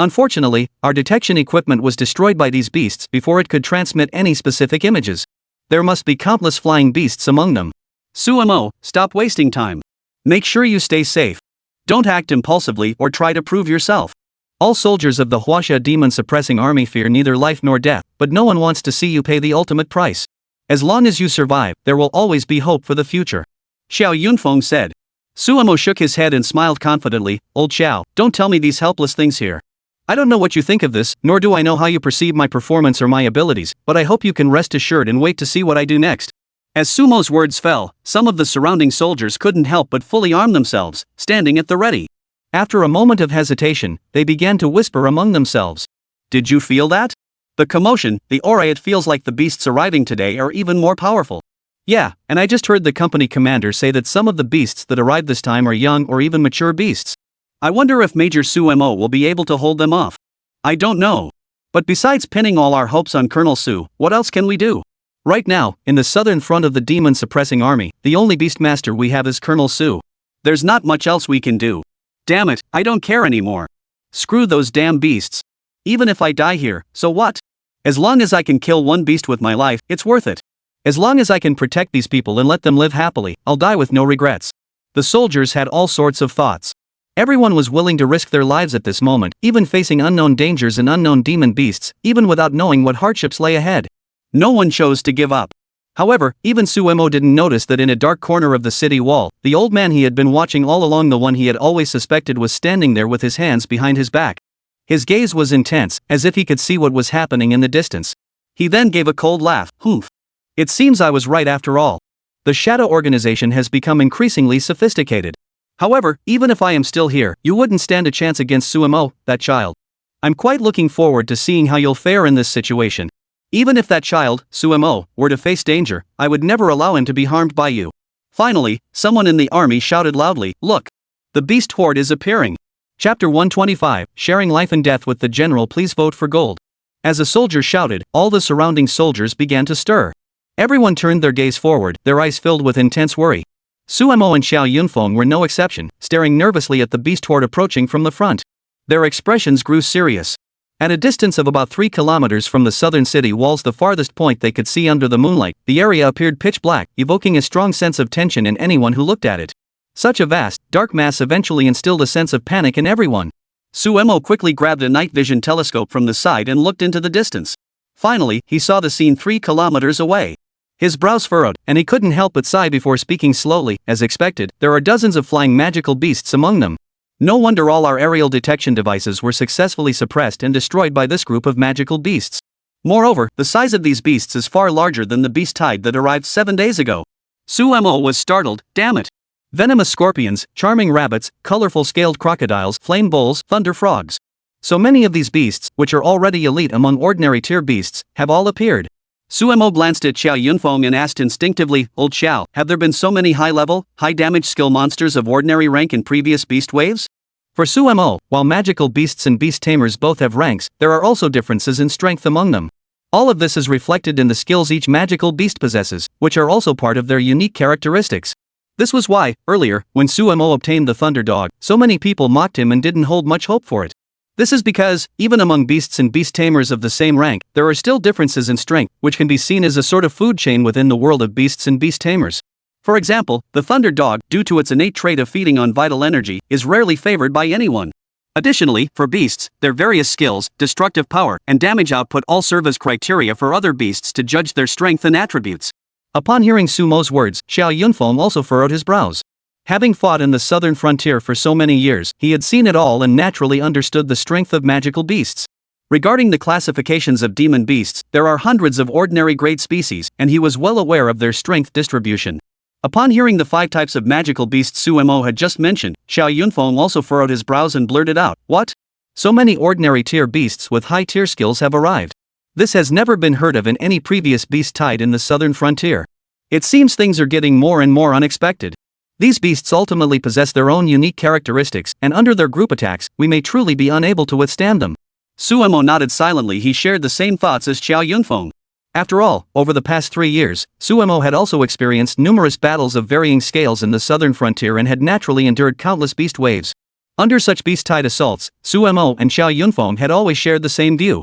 Unfortunately, our detection equipment was destroyed by these beasts before it could transmit any specific images. There must be countless flying beasts among them. Suemo, stop wasting time. Make sure you stay safe. Don't act impulsively or try to prove yourself. All soldiers of the Huaxia demon-suppressing army fear neither life nor death, but no one wants to see you pay the ultimate price. As long as you survive, there will always be hope for the future," Xiao Yunfeng said. Suemo shook his head and smiled confidently. "Old Xiao, don't tell me these helpless things here. I don't know what you think of this, nor do I know how you perceive my performance or my abilities, but I hope you can rest assured and wait to see what I do next." As Sumo's words fell, some of the surrounding soldiers couldn't help but fully arm themselves, standing at the ready. After a moment of hesitation, they began to whisper among themselves. "Did you feel that? The commotion, the aura, it feels like the beasts arriving today are even more powerful." "Yeah, and I just heard the company commander say that some of the beasts that arrived this time are young or even mature beasts. I wonder if Major Suemo will be able to hold them off. I don't know. But besides pinning all our hopes on Colonel Su, what else can we do? Right now, in the southern front of the demon-suppressing army, the only beastmaster we have is Colonel Su. There's not much else we can do. Damn it, I don't care anymore. Screw those damn beasts. Even if I die here, so what? As long as I can kill one beast with my life, it's worth it. As long as I can protect these people and let them live happily, I'll die with no regrets." The soldiers had all sorts of thoughts. Everyone was willing to risk their lives at this moment, even facing unknown dangers and unknown demon beasts, even without knowing what hardships lay ahead. No one chose to give up. However, even Suemo didn't notice that in a dark corner of the city wall, the old man he had been watching all along, the one he had always suspected, was standing there with his hands behind his back. His gaze was intense, as if he could see what was happening in the distance. He then gave a cold laugh. "Humph. It seems I was right after all. The shadow organization has become increasingly sophisticated. However, even if I am still here, you wouldn't stand a chance against Suemo, that child. I'm quite looking forward to seeing how you'll fare in this situation. Even if that child, Suemo, were to face danger, I would never allow him to be harmed by you." Finally, someone in the army shouted loudly, "Look! The beast horde is appearing." Chapter 125, Sharing Life and Death with the General. Please vote for gold. As a soldier shouted, all the surrounding soldiers began to stir. Everyone turned their gaze forward, their eyes filled with intense worry. Suemo and Xiao Yunfeng were no exception, staring nervously at the beast horde approaching from the front. Their expressions grew serious. At a distance of about 3 kilometers from the southern city walls, the farthest point they could see under the moonlight, the area appeared pitch black, evoking a strong sense of tension in anyone who looked at it. Such a vast, dark mass eventually instilled a sense of panic in everyone. Suemo quickly grabbed a night vision telescope from the side and looked into the distance. Finally, he saw the scene 3 kilometers away. His brows furrowed, and he couldn't help but sigh before speaking slowly. As expected, there are dozens of flying magical beasts among them. No wonder all our aerial detection devices were successfully suppressed and destroyed by this group of magical beasts. Moreover, the size of these beasts is far larger than the beast tide that arrived 7 days ago. Suemo was startled. Damn it! Venomous scorpions, charming rabbits, colorful scaled crocodiles, flame bulls, thunder frogs. So many of these beasts, which are already elite among ordinary tier beasts, have all appeared. Suemo glanced at Xiao Yunfeng and asked instinctively, "Old Xiao, have there been so many high-level, high-damage skill monsters of ordinary rank in previous beast waves?" For Suemo, while magical beasts and beast tamers both have ranks, there are also differences in strength among them. All of this is reflected in the skills each magical beast possesses, which are also part of their unique characteristics. This was why, earlier, when Suemo obtained the Thunder Dog, so many people mocked him and didn't hold much hope for it. This is because, even among beasts and beast tamers of the same rank, there are still differences in strength, which can be seen as a sort of food chain within the world of beasts and beast tamers. For example, the Thunder Dog, due to its innate trait of feeding on vital energy, is rarely favored by anyone. Additionally, for beasts, their various skills, destructive power, and damage output all serve as criteria for other beasts to judge their strength and attributes. Upon hearing Sumo's words, Xiao Yunfeng also furrowed his brows. Having fought in the southern frontier for so many years, he had seen it all and naturally understood the strength of magical beasts. Regarding the classifications of demon beasts, there are hundreds of ordinary grade species, and he was well aware of their strength distribution. Upon hearing the 5 types of magical beasts Suemo had just mentioned, Xiao Yunfeng also furrowed his brows and blurted out, "What? So many ordinary tier beasts with high tier skills have arrived. This has never been heard of in any previous beast tide in the southern frontier. It seems things are getting more and more unexpected. These beasts ultimately possess their own unique characteristics, and under their group attacks, we may truly be unable to withstand them." Suemo nodded silently. He shared the same thoughts as Xiao Yunfeng. After all, over the past 3 years, Suemo had also experienced numerous battles of varying scales in the southern frontier and had naturally endured countless beast waves. Under such beast tide assaults, Suemo and Xiao Yunfeng had always shared the same view.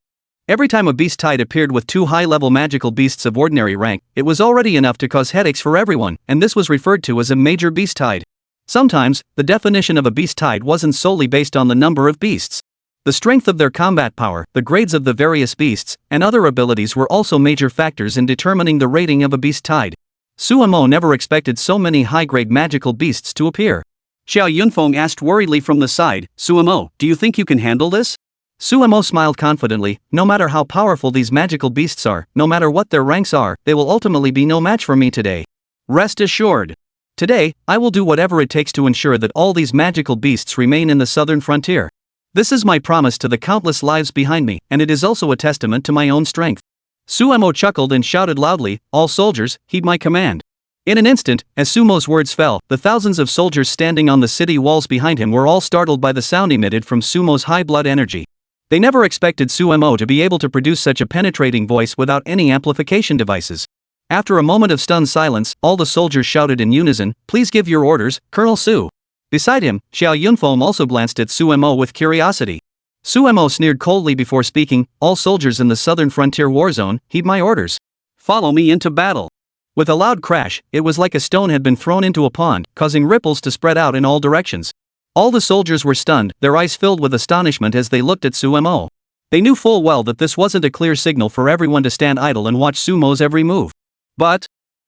Every time a beast tide appeared with 2 high-level magical beasts of ordinary rank, it was already enough to cause headaches for everyone, and this was referred to as a major beast tide. Sometimes, the definition of a beast tide wasn't solely based on the number of beasts. The strength of their combat power, the grades of the various beasts, and other abilities were also major factors in determining the rating of a beast tide. Suemo never expected so many high-grade magical beasts to appear. Xiao Yunfeng asked worriedly from the side, "Suemo, do you think you can handle this?" Suemo smiled confidently. "No matter how powerful these magical beasts are, no matter what their ranks are, they will ultimately be no match for me today. Rest assured. Today, I will do whatever it takes to ensure that all these magical beasts remain in the southern frontier. This is my promise to the countless lives behind me, and it is also a testament to my own strength." Suemo chuckled and shouted loudly, "All soldiers, heed my command." In an instant, as Sumo's words fell, the thousands of soldiers standing on the city walls behind him were all startled by the sound emitted from Sumo's high blood energy. They never expected Suemo to be able to produce such a penetrating voice without any amplification devices. After a moment of stunned silence, all the soldiers shouted in unison, "Please give your orders, Colonel Su." Beside him, Xiao Yunfeng also glanced at Suemo with curiosity. Suemo sneered coldly before speaking, "All soldiers in the southern frontier war zone, heed my orders. Follow me into battle." With a loud crash, it was like a stone had been thrown into a pond, causing ripples to spread out in all directions. All the soldiers were stunned, their eyes filled with astonishment as they looked at Suemo. They knew full well that this wasn't a clear signal for everyone to stand idle and watch Sumo's every move. But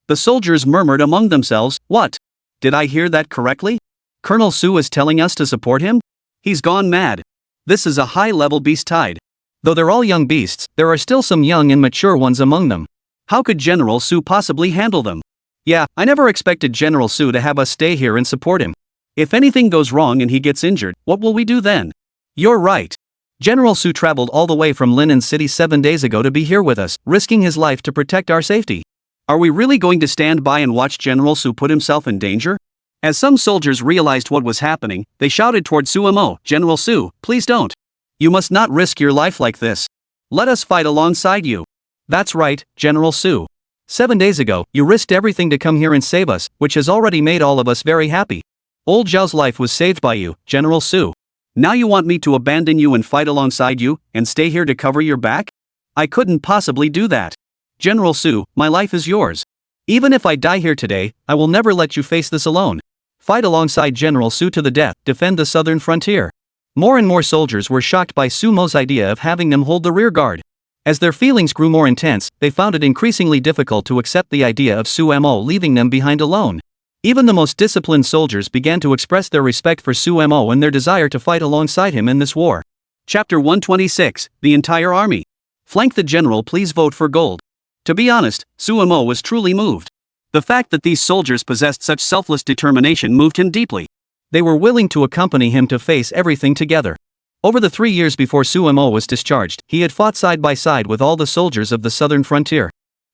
the soldiers murmured among themselves, "What? Did I hear that correctly? Colonel Su is telling us to support him? He's gone mad. This is a high-level beast tide." Though they're all young beasts, there are still some young and mature ones among them. How could General Su possibly handle them? Yeah, I never expected General Su to have us stay here and support him. If anything goes wrong and he gets injured, what will we do then? You're right. General Su traveled all the way from Linen City 7 days ago to be here with us, risking his life to protect our safety. Are we really going to stand by and watch General Su put himself in danger? As some soldiers realized what was happening, they shouted toward Suemo, "General Su, please don't. You must not risk your life like this." Let us fight alongside you. That's right, General Su. 7 days ago, you risked everything to come here and save us, which has already made all of us very happy. Old Zhao's life was saved by you, General Su. Now you want me to abandon you and fight alongside you, and stay here to cover your back? I couldn't possibly do that. General Su, my life is yours. Even if I die here today, I will never let you face this alone. Fight alongside General Su to the death, defend the southern frontier. More and more soldiers were shocked by Sumo's idea of having them hold the rear guard. As their feelings grew more intense, they found it increasingly difficult to accept the idea of Sumo leaving them behind alone. Even the most disciplined soldiers began to express their respect for Sumo and their desire to fight alongside him in this war. Chapter 126, The Entire Army. Flank the general, please vote for gold. To be honest, Sumo was truly moved. The fact that these soldiers possessed such selfless determination moved him deeply. They were willing to accompany him to face everything together. Over the 3 years before Sumo was discharged, he had fought side by side with all the soldiers of the southern frontier.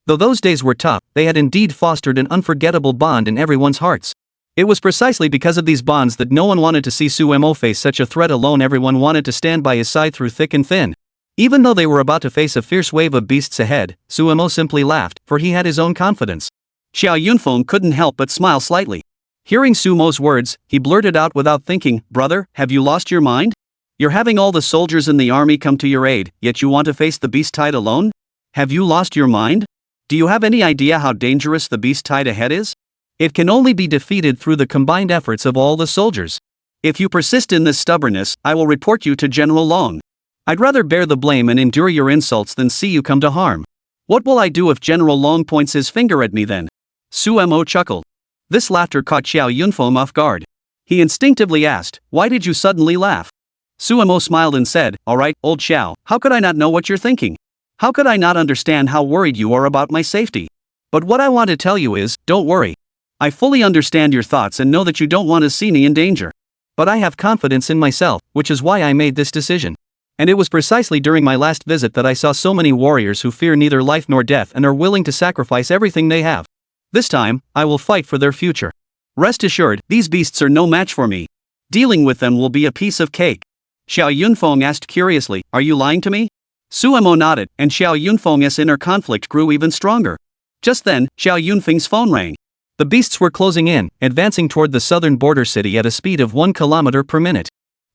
Though those days were tough, they had indeed fostered an unforgettable bond in everyone's hearts. It was precisely because of these bonds that no one wanted to see Sumo face such a threat alone. Everyone wanted to stand by his side through thick and thin. Even though they were about to face a fierce wave of beasts ahead, Sumo simply laughed, for he had his own confidence. Xiao Yunfeng couldn't help but smile slightly. Hearing Sumo's words, he blurted out without thinking, "Brother, have you lost your mind? You're having all the soldiers in the army come to your aid, yet you want to face the beast tide alone? Have you lost your mind? Do you have any idea how dangerous the beast tide ahead is? It can only be defeated through the combined efforts of all the soldiers. If you persist in this stubbornness, I will report you to General Long. I'd rather bear the blame and endure your insults than see you come to harm. What will I do if General Long points his finger at me then?" Sumo chuckled. This laughter caught Xiao Yunfeng off guard. He instinctively asked, "Why did you suddenly laugh?" Sumo smiled and said, "All right, old Xiao, how could I not know what you're thinking? How could I not understand how worried you are about my safety? But what I want to tell you is, don't worry. I fully understand your thoughts and know that you don't want to see me in danger. But I have confidence in myself, which is why I made this decision. And it was precisely during my last visit that I saw so many warriors who fear neither life nor death and are willing to sacrifice everything they have. This time, I will fight for their future. Rest assured, these beasts are no match for me. Dealing with them will be a piece of cake." Xiao Yunfeng asked curiously, "Are you lying to me?" Sumo nodded, and Xiao Yunfeng's inner conflict grew even stronger. Just then, Xiao Yunfeng's phone rang. The beasts were closing in, advancing toward the southern border city at a speed of 1 kilometer per minute.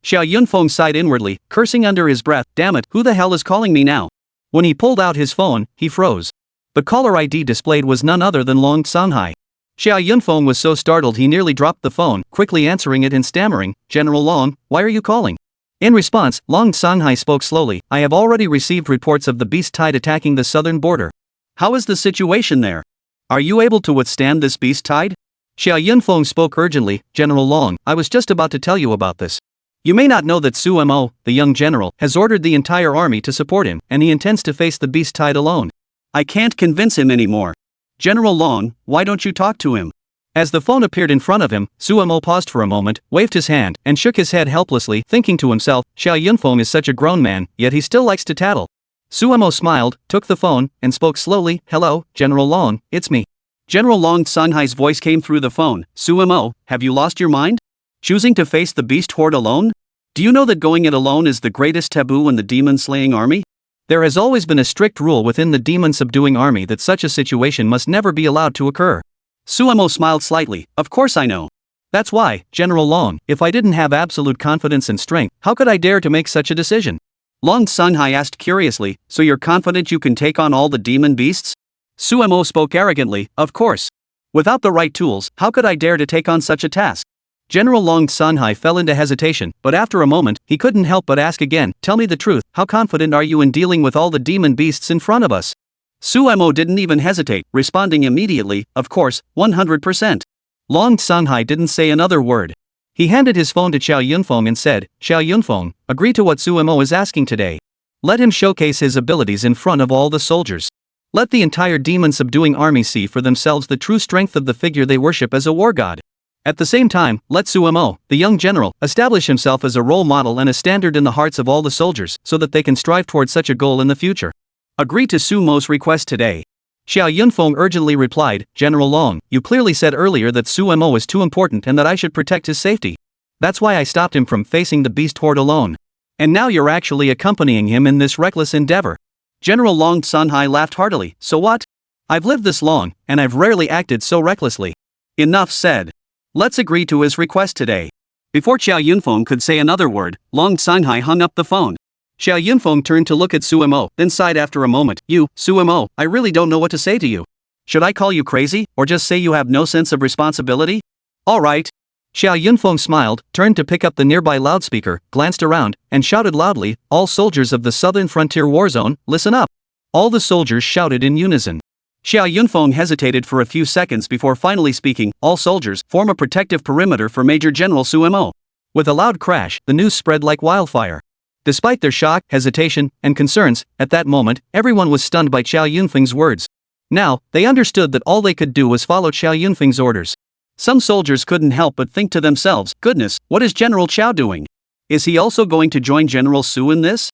Xiao Yunfeng sighed inwardly, cursing under his breath, "Damn it, who the hell is calling me now?" When he pulled out his phone, he froze. The caller ID displayed was none other than Long Sanghai. Xiao Yunfeng was so startled he nearly dropped the phone, quickly answering it and stammering, "General Long, why are you calling?" In response, Long Sanghai spoke slowly, "I have already received reports of the beast tide attacking the southern border. How is the situation there? Are you able to withstand this beast tide?" Xiao Yunfeng spoke urgently, "General Long, I was just about to tell you about this. You may not know that Sumo, the young general, has ordered the entire army to support him, and he intends to face the beast tide alone. I can't convince him anymore. General Long, why don't you talk to him?" As the phone appeared in front of him, Sumo paused for a moment, waved his hand, and shook his head helplessly, thinking to himself, Xiao Yunfeng is such a grown man, yet he still likes to tattle. Sumo smiled, took the phone, and spoke slowly, "Hello, General Long, it's me." General Long Sanghai's voice came through the phone, "Sumo, have you lost your mind? Choosing to face the beast horde alone? Do you know that going it alone is the greatest taboo in the demon-slaying army? There has always been a strict rule within the demon-subduing army that such a situation must never be allowed to occur." Sumo smiled slightly, "Of course I know. That's why, General Long, if I didn't have absolute confidence and strength, how could I dare to make such a decision?" Long Sanghai asked curiously, "So you're confident you can take on all the demon beasts?" Sumo spoke arrogantly, "Of course. Without the right tools, how could I dare to take on such a task?" General Long Sanghai fell into hesitation, but after a moment, he couldn't help but ask again, "Tell me the truth, how confident are you in dealing with all the demon beasts in front of us?" Sumo didn't even hesitate, responding immediately, "Of course, 100%. Long Sanghai didn't say another word. He handed his phone to Xiao Yunfeng and said, "Xiao Yunfeng, agree to what Sumo is asking today. Let him showcase his abilities in front of all the soldiers. Let the entire demon-subduing army see for themselves the true strength of the figure they worship as a war god. At the same time, let Sumo, the young general, establish himself as a role model and a standard in the hearts of all the soldiers so that they can strive towards such a goal in the future. Agree to Sumo's request today." Xiao Yunfeng urgently replied, "General Long, you clearly said earlier that Sumo is too important and that I should protect his safety. That's why I stopped him from facing the beast horde alone. And now you're actually accompanying him in this reckless endeavor. General Long Sunhai laughed heartily. So what? I've lived this long, and I've rarely acted so recklessly. Enough said. Let's agree to his request today. Before Xiao Yunfeng could say another word, Long Sunhai hung up the phone. Xiao Yunfeng turned to look at Suemo, then sighed after a moment. Suemo, I really don't know what to say to you. Should I call you crazy, or just say you have no sense of responsibility? Alright. Xiao Yunfeng smiled, turned to pick up the nearby loudspeaker, glanced around, and shouted loudly, all soldiers of the Southern Frontier War Zone, listen up. All the soldiers shouted in unison. Xiao Yunfeng hesitated for a few seconds before finally speaking. All soldiers, form a protective perimeter for Major General Suemo. With a loud crash, the news spread like wildfire. Despite their shock, hesitation, and concerns, at that moment, everyone was stunned by Xiao Yunfeng's words. Now, they understood that all they could do was follow Xiao Yunfeng's orders. Some soldiers couldn't help but think to themselves, goodness, what is General Xiao doing? Is he also going to join General Su in this?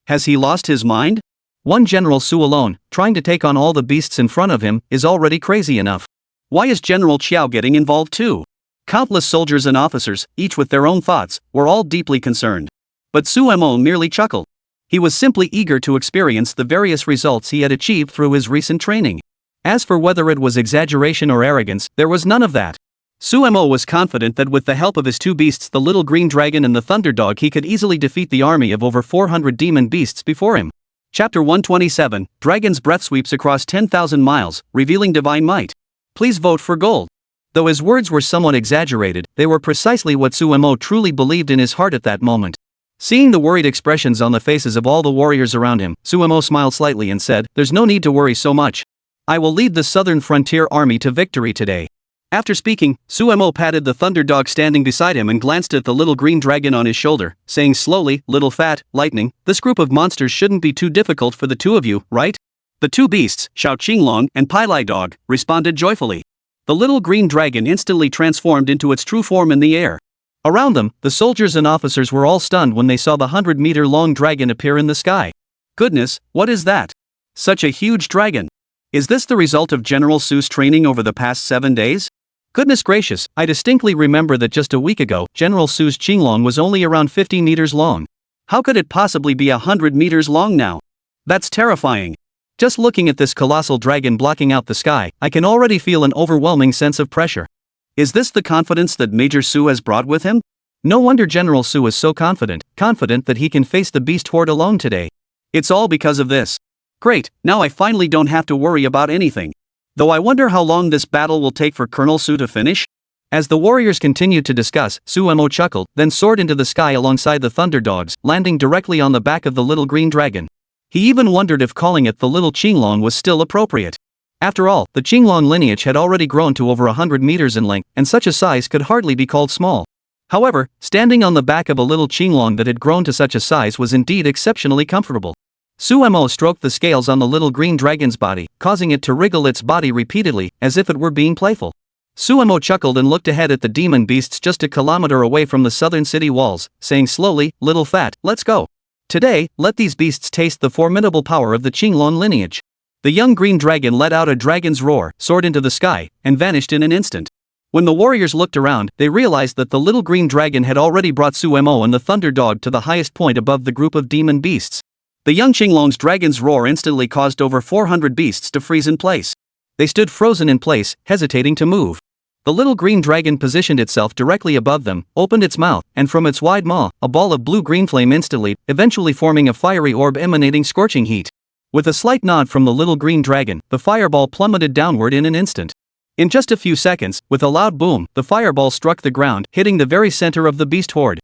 Has he lost his mind? One General Su alone, trying to take on all the beasts in front of him, is already crazy enough. Why is General Xiao getting involved too? Countless soldiers and officers, each with their own thoughts, were all deeply concerned. But Suemo merely chuckled. He was simply eager to experience the various results he had achieved through his recent training. As for whether it was exaggeration or arrogance, there was none of that. Suemo was confident that with the help of his two beasts, the little green dragon and the thunder dog, he could easily defeat the army of over 400 demon beasts before him. Chapter 127, Dragon's Breath sweeps across 10,000 miles, revealing divine might. Please vote for gold. Though his words were somewhat exaggerated, they were precisely what Suemo truly believed in his heart at that moment. Seeing the worried expressions on the faces of all the warriors around him, Suemo smiled slightly and said, there's no need to worry so much. I will lead the Southern Frontier Army to victory today. After speaking, Suemo patted the thunder dog standing beside him and glanced at the little green dragon on his shoulder, saying slowly, little fat, lightning, this group of monsters shouldn't be too difficult for the two of you, right? The two beasts, Xiao Qinglong and Pailai Dog, responded joyfully. The little green dragon instantly transformed into its true form in the air. Around them, the soldiers and officers were all stunned when they saw the 100-meter-long dragon appear in the sky. Goodness, what is that? Such a huge dragon. Is this the result of General Su's training over the past 7 days? Goodness gracious, I distinctly remember that just a week ago, General Su's Qinglong was only around 50 meters long. How could it possibly be 100 meters long now? That's terrifying. Just looking at this colossal dragon blocking out the sky, I can already feel an overwhelming sense of pressure. Is this the confidence that Major Su has brought with him? No wonder General Su is so confident that he can face the beast horde alone today. It's all because of this. Great, now I finally don't have to worry about anything. Though I wonder how long this battle will take for Colonel Su to finish? As the warriors continued to discuss, Suemo chuckled, then soared into the sky alongside the thunder dogs, landing directly on the back of the little green dragon. He even wondered if calling it the little Qinglong was still appropriate. After all, the Qinglong lineage had already grown to over 100 meters in length, and such a size could hardly be called small. However, standing on the back of a little Qinglong that had grown to such a size was indeed exceptionally comfortable. Suemo stroked the scales on the little green dragon's body, causing it to wriggle its body repeatedly, as if it were being playful. Suemo chuckled and looked ahead at the demon beasts just a kilometer away from the southern city walls, saying slowly, little fat, let's go. Today, let these beasts taste the formidable power of the Qinglong lineage. The young green dragon let out a dragon's roar, soared into the sky, and vanished in an instant. When the warriors looked around, they realized that the little green dragon had already brought Suemo and the thunder dog to the highest point above the group of demon beasts. The young Qinglong's dragon's roar instantly caused over 400 beasts to freeze in place. They stood frozen in place, hesitating to move. The little green dragon positioned itself directly above them, opened its mouth, and from its wide maw, a ball of blue-green flame instantly, eventually forming a fiery orb emanating scorching heat. With a slight nod from the little green dragon, the fireball plummeted downward in an instant. In just a few seconds, with a loud boom, the fireball struck the ground, hitting the very center of the beast horde.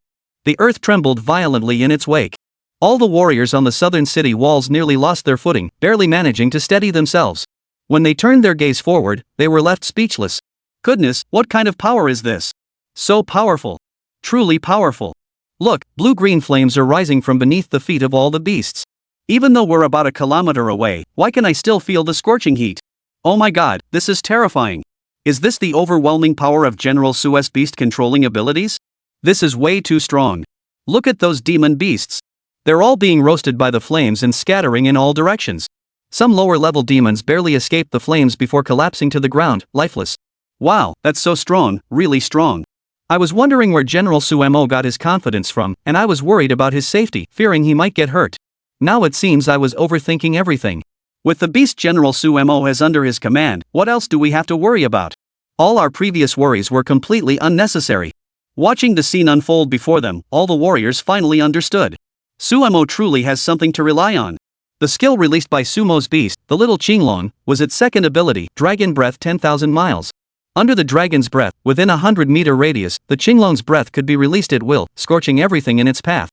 The earth trembled violently in its wake. All the warriors on the southern city walls nearly lost their footing, barely managing to steady themselves. When they turned their gaze forward, they were left speechless. Goodness, what kind of power is this? So powerful. Truly powerful. Look, blue-green flames are rising from beneath the feet of all the beasts. Even though we're about a kilometer away, why can I still feel the scorching heat? Oh my god, this is terrifying. Is this the overwhelming power of General Su's beast controlling abilities? This is way too strong. Look at those demon beasts. They're all being roasted by the flames and scattering in all directions. Some lower-level demons barely escaped the flames before collapsing to the ground, lifeless. Wow, that's so strong, really strong. I was wondering where General Suemo got his confidence from, and I was worried about his safety, fearing he might get hurt. Now it seems I was overthinking everything. With the beast General Su Mo as under his command, what else do we have to worry about? All our previous worries were completely unnecessary. Watching the scene unfold before them, all the warriors finally understood. Su Mo truly has something to rely on. The skill released by Sumo's beast, the little Qinglong, was its second ability, Dragon Breath 10,000 miles. Under the dragon's breath, within a 100-meter radius, the Qinglong's breath could be released at will, scorching everything in its path.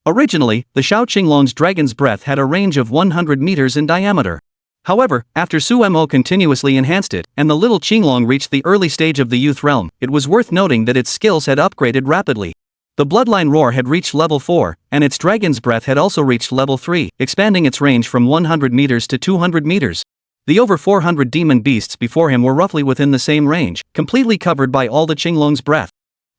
Originally, the Shao Qinglong's dragon's breath had a range of 100 meters in diameter. However, after Su Mo continuously enhanced it, and the little Qinglong reached the early stage of the youth realm, it was worth noting that its skills had upgraded rapidly. The bloodline roar had reached level 4, and its dragon's breath had also reached level 3, expanding its range from 100 meters to 200 meters. The over 400 demon beasts before him were roughly within the same range, completely covered by all the Qinglong's breath.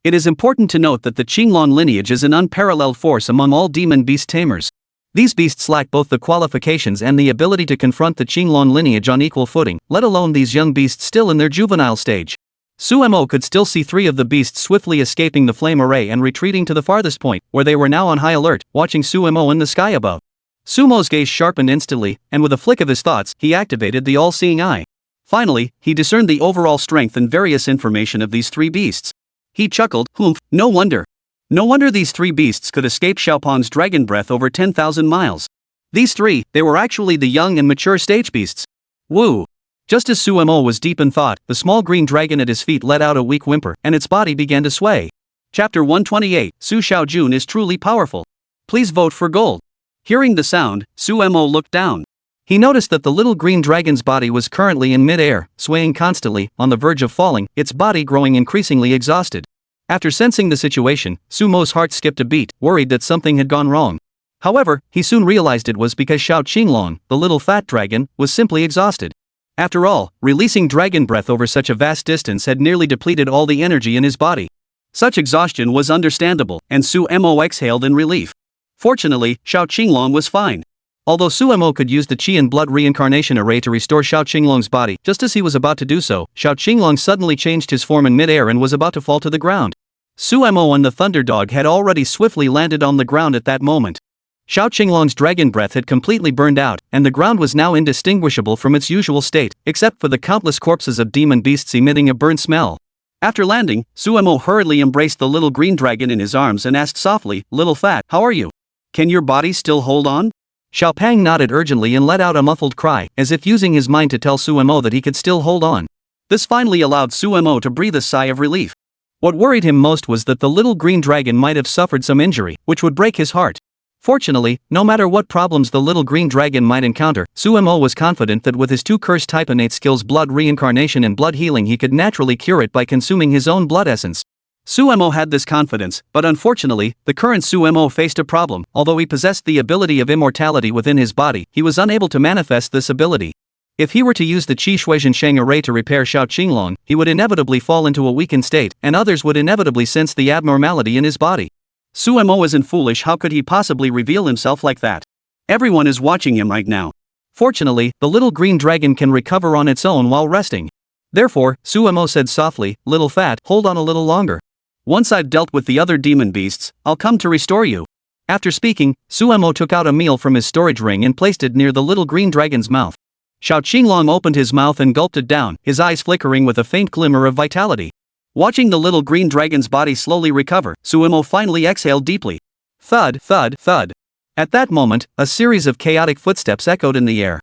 It is important to note that the Qinglong lineage is an unparalleled force among all demon beast tamers. These beasts lack both the qualifications and the ability to confront the Qinglong lineage on equal footing, let alone these young beasts still in their juvenile stage. Su Mo could still see 3 of the beasts swiftly escaping the flame array and retreating to the farthest point, where they were now on high alert, watching Su Mo in the sky above. Sumo's gaze sharpened instantly, and with a flick of his thoughts, he activated the all-seeing eye. Finally, he discerned the overall strength and various information of these 3 beasts. He chuckled, "Humph, no wonder. No wonder these 3 beasts could escape Xiaopong's dragon breath over 10,000 miles. These 3, they were actually the young and mature stage beasts. Woo!" Just as Su Mo was deep in thought, the small green dragon at his feet let out a weak whimper, and its body began to sway. Chapter 128, Su Xiaojun is truly powerful. Please vote for gold. Hearing the sound, Su Mo looked down. He noticed that the little green dragon's body was currently in mid-air, swaying constantly, on the verge of falling, its body growing increasingly exhausted. After sensing the situation, Su Mo's heart skipped a beat, worried that something had gone wrong. However, he soon realized it was because Shao Qinglong, the little fat dragon, was simply exhausted. After all, releasing dragon breath over such a vast distance had nearly depleted all the energy in his body. Such exhaustion was understandable, and Su Mo exhaled in relief. Fortunately, Shao Qinglong was fine. Although Su Mo could use the Qi and Blood reincarnation array to restore Shao Qinglong's body, just as he was about to do so, Shao Qinglong suddenly changed his form in mid-air and was about to fall to the ground. Su Mo and the Thunder Dog had already swiftly landed on the ground at that moment. Shao Qinglong's dragon breath had completely burned out, and the ground was now indistinguishable from its usual state, except for the countless corpses of demon beasts emitting a burnt smell. After landing, Su Mo hurriedly embraced the little green dragon in his arms and asked softly, "Little fat, how are you? Can your body still hold on?" Xiao Pang nodded urgently and let out a muffled cry, as if using his mind to tell Su Mo that he could still hold on. This finally allowed Su Mo to breathe a sigh of relief. What worried him most was that the little green dragon might have suffered some injury, which would break his heart. Fortunately, no matter what problems the little green dragon might encounter, Su Mo was confident that with his 2 cursed type innate skills blood reincarnation and blood healing he could naturally cure it by consuming his own blood essence. Su Mo had this confidence, but unfortunately, the current Su Mo faced a problem. Although he possessed the ability of immortality within his body, he was unable to manifest this ability. If he were to use the Qi Shuizhen Sheng array to repair Shao Qinglong, he would inevitably fall into a weakened state, and others would inevitably sense the abnormality in his body. Su Mo isn't foolish, how could he possibly reveal himself like that? Everyone is watching him right now. Fortunately, the little green dragon can recover on its own while resting. Therefore, Su Mo said softly, "Little fat, hold on a little longer. Once I've dealt with the other demon beasts, I'll come to restore you." After speaking, Su Mo took out a meal from his storage ring and placed it near the little green dragon's mouth. Shao Qinglong opened his mouth and gulped it down, his eyes flickering with a faint glimmer of vitality. Watching the little green dragon's body slowly recover, Su Mo finally exhaled deeply. Thud, thud, thud. At that moment, a series of chaotic footsteps echoed in the air.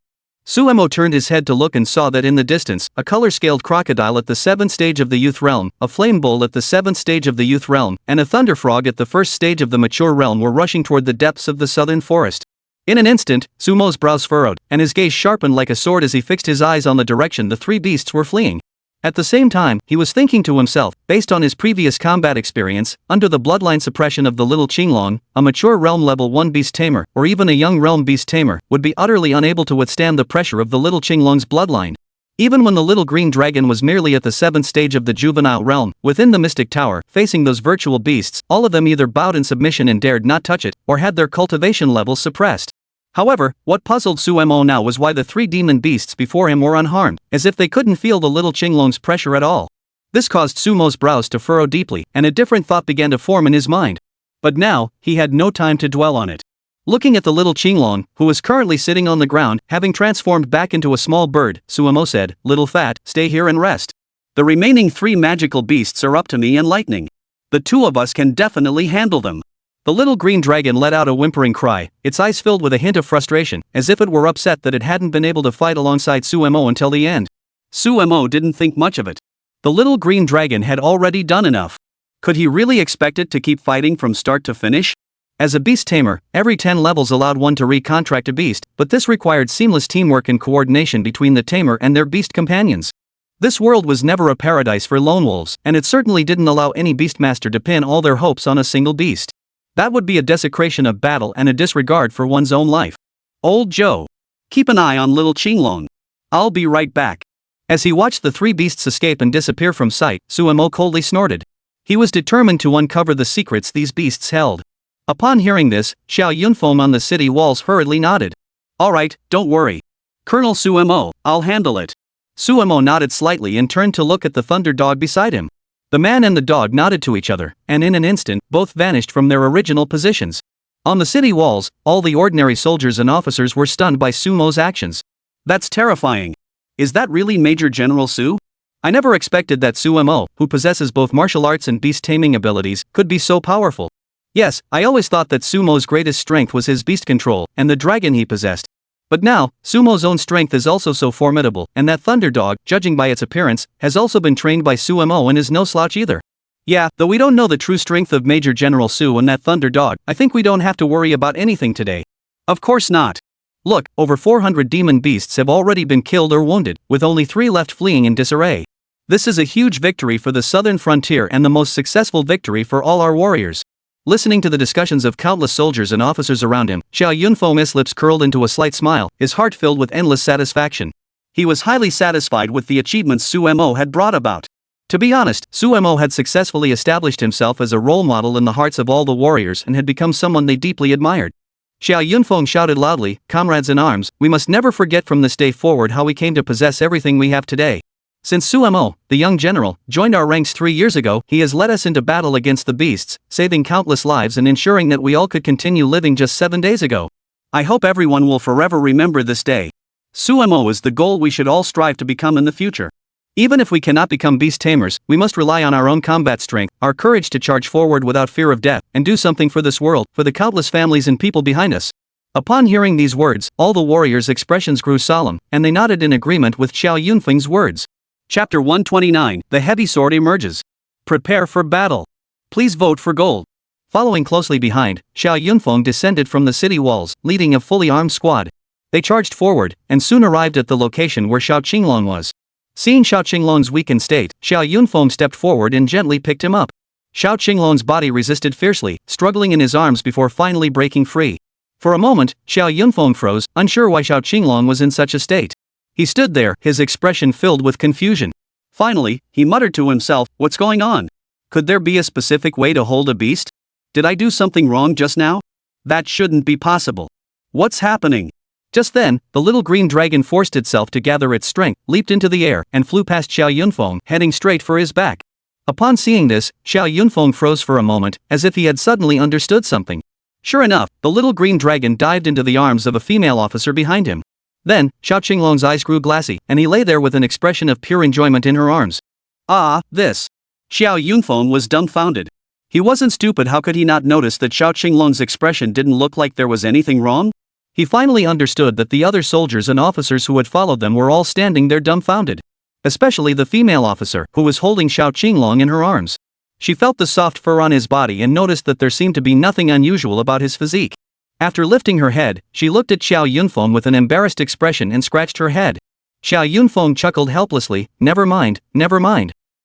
Su Mo turned his head to look and saw that in the distance, a color-scaled crocodile at the 7th stage of the youth realm, a flame bull at the 7th stage of the youth realm, and a thunder frog at the 1st stage of the mature realm were rushing toward the depths of the southern forest. In an instant, Su Mo's brows furrowed, and his gaze sharpened like a sword as he fixed his eyes on the direction the 3 beasts were fleeing. At the same time, he was thinking to himself, based on his previous combat experience, under the bloodline suppression of the little Qinglong, a mature realm level 1 beast tamer, or even a young realm beast tamer, would be utterly unable to withstand the pressure of the little Qinglong's bloodline. Even when the little green dragon was merely at the 7th stage of the juvenile realm, within the mystic tower, facing those virtual beasts, all of them either bowed in submission and dared not touch it, or had their cultivation levels suppressed. However, what puzzled Su Mo now was why the 3 demon beasts before him were unharmed, as if they couldn't feel the little Qinglong's pressure at all. This caused Su Mo's brows to furrow deeply, and a different thought began to form in his mind. But now, he had no time to dwell on it. Looking at the little Qinglong, who was currently sitting on the ground, having transformed back into a small bird, Suemo said, "Little Fat, stay here and rest. The remaining 3 magical beasts are up to me and lightning. The 2 of us can definitely handle them." The little green dragon let out a whimpering cry, its eyes filled with a hint of frustration, as if it were upset that it hadn't been able to fight alongside Suemo until the end. Suemo didn't think much of it. The little green dragon had already done enough. Could he really expect it to keep fighting from start to finish? As a beast tamer, every 10 levels allowed one to recontract a beast, but this required seamless teamwork and coordination between the tamer and their beast companions. This world was never a paradise for lone wolves, and it certainly didn't allow any beastmaster to pin all their hopes on a single beast. That would be a desecration of battle and a disregard for one's own life. Old Joe. Keep an eye on little Qinglong. I'll be right back. As he watched the 3 beasts escape and disappear from sight, Suemo coldly snorted. He was determined to uncover the secrets these beasts held. Upon hearing this, Xiao Yunfeng on the city walls hurriedly nodded. "All right, don't worry. Colonel Suemo, I'll handle it." Suemo nodded slightly and turned to look at the thunder dog beside him. The man and the dog nodded to each other, and in an instant, both vanished from their original positions. On the city walls, all the ordinary soldiers and officers were stunned by Sumo's actions. "That's terrifying. Is that really Major General Su? I never expected that Suemo, who possesses both martial arts and beast taming abilities, could be so powerful. Yes, I always thought that Sumo's greatest strength was his beast control and the dragon he possessed. But now, Sumo's own strength is also so formidable, and that thunder dog, judging by its appearance, has also been trained by Suemo and is no slouch either. Yeah, though we don't know the true strength of Major General Su and that thunder dog, I think we don't have to worry about anything today." "Of course not. Look, over 400 demon beasts have already been killed or wounded, with only 3 left fleeing in disarray. This is a huge victory for the southern frontier and the most successful victory for all our warriors." Listening to the discussions of countless soldiers and officers around him, Xiao Yunfeng's lips curled into a slight smile, his heart filled with endless satisfaction. He was highly satisfied with the achievements Suemo had brought about. To be honest, Suemo had successfully established himself as a role model in the hearts of all the warriors and had become someone they deeply admired. Xiao Yunfeng shouted loudly, "Comrades in arms, we must never forget from this day forward how we came to possess everything we have today. Since Suemo, the young general, joined our ranks 3 years ago, he has led us into battle against the beasts, saving countless lives and ensuring that we all could continue living just 7 days ago. I hope everyone will forever remember this day. Suemo is the goal we should all strive to become in the future. Even if we cannot become beast tamers, we must rely on our own combat strength, our courage to charge forward without fear of death, and do something for this world, for the countless families and people behind us." Upon hearing these words, all the warriors' expressions grew solemn, and they nodded in agreement with Xiao Yunfeng's words. Chapter 129, The Heavy Sword Emerges. Prepare for battle. Please vote for gold. Following closely behind, Xiao Yunfeng descended from the city walls, leading a fully armed squad. They charged forward, and soon arrived at the location where Xiao Qinglong was. Seeing Xiao Qinglong's weakened state, Xiao Yunfeng stepped forward and gently picked him up. Xiao Qinglong's body resisted fiercely, struggling in his arms before finally breaking free. For a moment, Xiao Yunfeng froze, unsure why Xiao Qinglong was in such a state. He stood there, his expression filled with confusion. Finally, he muttered to himself, "What's going on? Could there be a specific way to hold a beast? Did I do something wrong just now? That shouldn't be possible. What's happening?" Just then, the little green dragon forced itself to gather its strength, leaped into the air, and flew past Xiao Yunfeng, heading straight for his back. Upon seeing this, Xiao Yunfeng froze for a moment, as if he had suddenly understood something. Sure enough, the little green dragon dived into the arms of a female officer behind him. Then, Xiao Qinglong's eyes grew glassy, and he lay there with an expression of pure enjoyment in her arms. "Ah, this." Xiao Yunfeng was dumbfounded. He wasn't stupid. How could he not notice that Xiao Qinglong's expression didn't look like there was anything wrong? He finally understood that the other soldiers and officers who had followed them were all standing there dumbfounded. Especially the female officer, who was holding Xiao Qinglong in her arms. She felt the soft fur on his body and noticed that there seemed to be nothing unusual about his physique. After lifting her head, she looked at Xiao Yunfeng with an embarrassed expression and scratched her head. Xiao Yunfeng chuckled helplessly, never mind.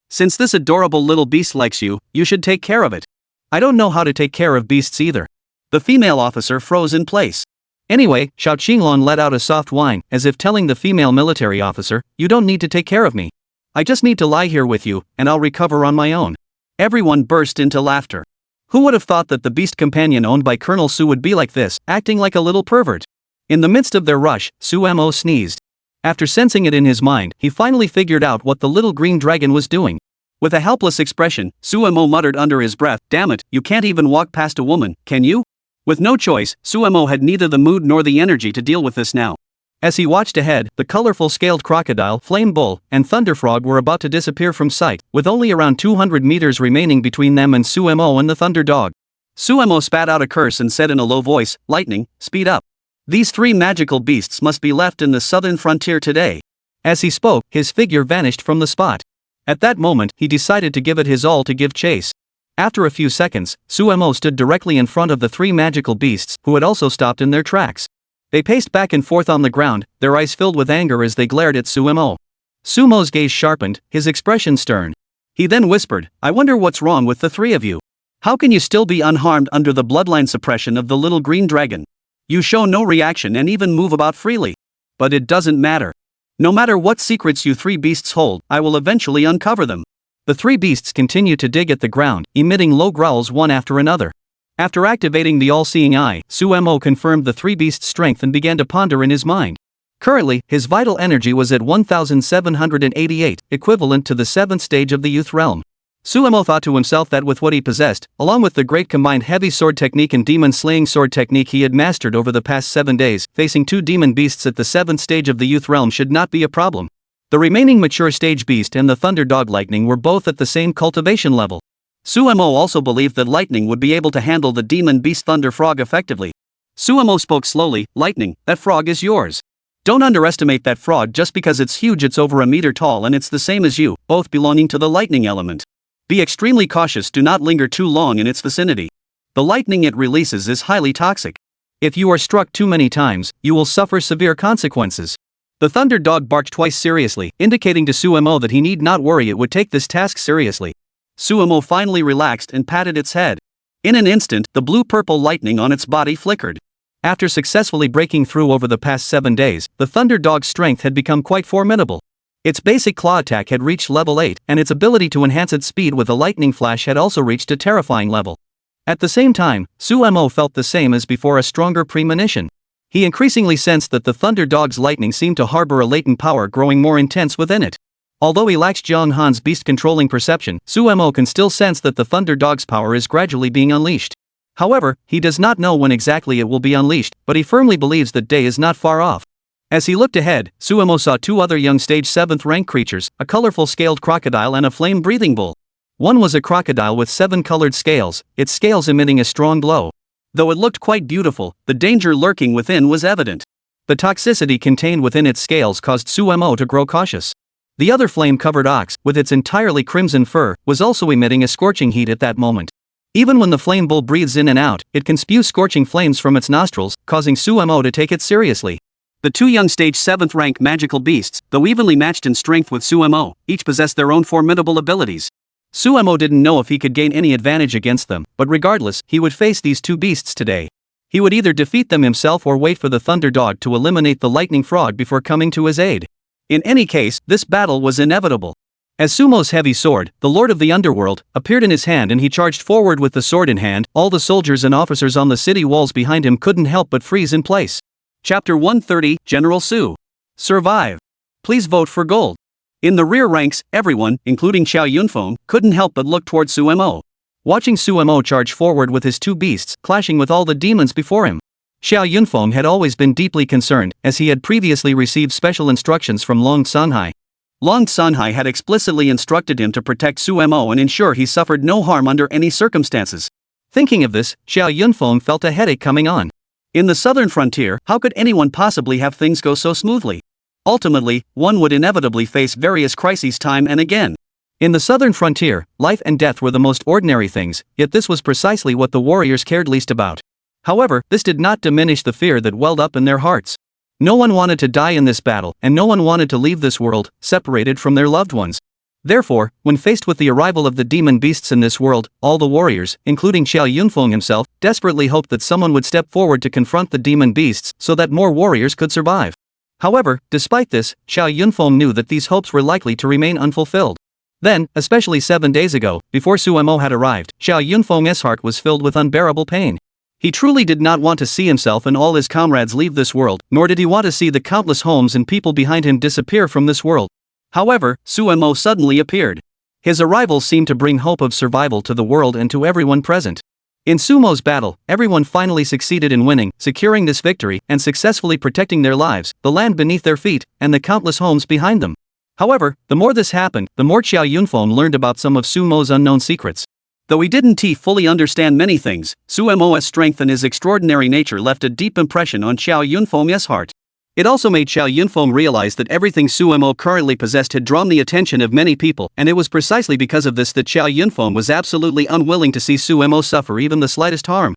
Since this adorable little beast likes you, you should take care of it. I don't know how to take care of beasts either." The female officer froze in place. Anyway, Xiao Qinglong let out a soft whine, as if telling the female military officer, "You don't need to take care of me. I just need to lie here with you, and I'll recover on my own." Everyone burst into laughter. Who would have thought that the beast companion owned by Colonel Su would be like this, acting like a little pervert? In the midst of their rush, Suemo sneezed. After sensing it in his mind, he finally figured out what the little green dragon was doing. With a helpless expression, Suemo muttered under his breath, "Damn it, you can't even walk past a woman, can you?" With no choice, Suemo had neither the mood nor the energy to deal with this now. As he watched ahead, the colorful scaled crocodile, flame bull, and thunder frog were about to disappear from sight, with only around 200 meters remaining between them and Suemo and the thunder dog. Suemo spat out a curse and said in a low voice, "Lightning, speed up. These three magical beasts must be left in the southern frontier today." As he spoke, his figure vanished from the spot. At that moment, he decided to give it his all to give chase. After a few seconds, Suemo stood directly in front of the three magical beasts, who had also stopped in their tracks. They paced back and forth on the ground, their eyes filled with anger as they glared at Suemo. Sumo's gaze sharpened, his expression stern. He then whispered, "I wonder what's wrong with the three of you. How can you still be unharmed under the bloodline suppression of the little green dragon? You show no reaction and even move about freely. But it doesn't matter. No matter what secrets you three beasts hold, I will eventually uncover them." The three beasts continued to dig at the ground, emitting low growls one after another. After activating the all-seeing eye, Suemo confirmed the three beasts' strength and began to ponder in his mind. Currently, his vital energy was at 1,788, equivalent to the 7th stage of the youth realm. Suemo thought to himself that with what he possessed, along with the great combined heavy sword technique and demon-slaying sword technique he had mastered over the past 7 days, facing two demon beasts at the 7th stage of the youth realm should not be a problem. The remaining mature stage beast and the thunder dog lightning were both at the same cultivation level. Suemo also believed that Lightning would be able to handle the demon beast Thunder Frog effectively. Suemo spoke slowly, "Lightning, that frog is yours. Don't underestimate that frog just because it's huge. It's over a meter tall and it's the same as you, both belonging to the lightning element. Be extremely cautious, do not linger too long in its vicinity. The lightning it releases is highly toxic. If you are struck too many times, you will suffer severe consequences." The thunder dog barked twice seriously, indicating to Suemo that he need not worry, it would take this task seriously. Suemo finally relaxed and patted its head. In an instant, the blue-purple lightning on its body flickered. After successfully breaking through over the past 7 days, the thunder dog's strength had become quite formidable. Its basic claw attack had reached level 8, and its ability to enhance its speed with a lightning flash had also reached a terrifying level. At the same time, Suemo felt the same as before, a stronger premonition. He increasingly sensed that the thunder dog's lightning seemed to harbor a latent power growing more intense within it. Although he lacks Jiang Han's beast-controlling perception, Suemo can still sense that the thunder dog's power is gradually being unleashed. However, he does not know when exactly it will be unleashed, but he firmly believes that day is not far off. As he looked ahead, Suemo saw two other young stage 7th rank creatures, a colorful scaled crocodile and a flame-breathing bull. One was a crocodile with 7 colored scales, its scales emitting a strong glow. Though it looked quite beautiful, the danger lurking within was evident. The toxicity contained within its scales caused Suemo to grow cautious. The other flame-covered ox, with its entirely crimson fur, was also emitting a scorching heat at that moment. Even when the flame bull breathes in and out, it can spew scorching flames from its nostrils, causing Suemo to take it seriously. The two young stage 7th rank magical beasts, though evenly matched in strength with Suemo, each possessed their own formidable abilities. Suemo didn't know if he could gain any advantage against them, but regardless, he would face these two beasts today. He would either defeat them himself or wait for the thunder dog to eliminate the lightning frog before coming to his aid. In any case, this battle was inevitable. As Sumo's heavy sword, the Lord of the Underworld, appeared in his hand and he charged forward with the sword in hand, all the soldiers and officers on the city walls behind him couldn't help but freeze in place. Chapter 130, General Su. Survive. Please vote for gold. In the rear ranks, everyone, including Xiao Yunfeng, couldn't help but look toward Suemo. Watching Suemo charge forward with his two beasts, clashing with all the demons before him. Xiao Yunfeng had always been deeply concerned, as he had previously received special instructions from Long Sanhai. Long Sanhai had explicitly instructed him to protect Suemo and ensure he suffered no harm under any circumstances. Thinking of this, Xiao Yunfeng felt a headache coming on. In the southern frontier, how could anyone possibly have things go so smoothly? Ultimately, one would inevitably face various crises time and again. In the southern frontier, life and death were the most ordinary things, yet this was precisely what the warriors cared least about. However, this did not diminish the fear that welled up in their hearts. No one wanted to die in this battle, and no one wanted to leave this world, separated from their loved ones. Therefore, when faced with the arrival of the demon beasts in this world, all the warriors, including Xiao Yunfeng himself, desperately hoped that someone would step forward to confront the demon beasts so that more warriors could survive. However, despite this, Xiao Yunfeng knew that these hopes were likely to remain unfulfilled. Then, especially 7 days ago, before Suemo had arrived, Xiao Yunfeng's heart was filled with unbearable pain. He truly did not want to see himself and all his comrades leave this world, nor did he want to see the countless homes and people behind him disappear from this world. However, Suemo suddenly appeared. His arrival seemed to bring hope of survival to the world and to everyone present. In Sumo's battle, everyone finally succeeded in winning, securing this victory, and successfully protecting their lives, the land beneath their feet, and the countless homes behind them. However, the more this happened, the more Xiao Yunfeng learned about some of Sumo's unknown secrets. Though he didn't fully understand many things, Sumo's strength and his extraordinary nature left a deep impression on Xiao Yunfeng's heart. It also made Xiao Yunfeng realize that everything Sumo currently possessed had drawn the attention of many people, and it was precisely because of this that Xiao Yunfeng was absolutely unwilling to see Sumo suffer even the slightest harm.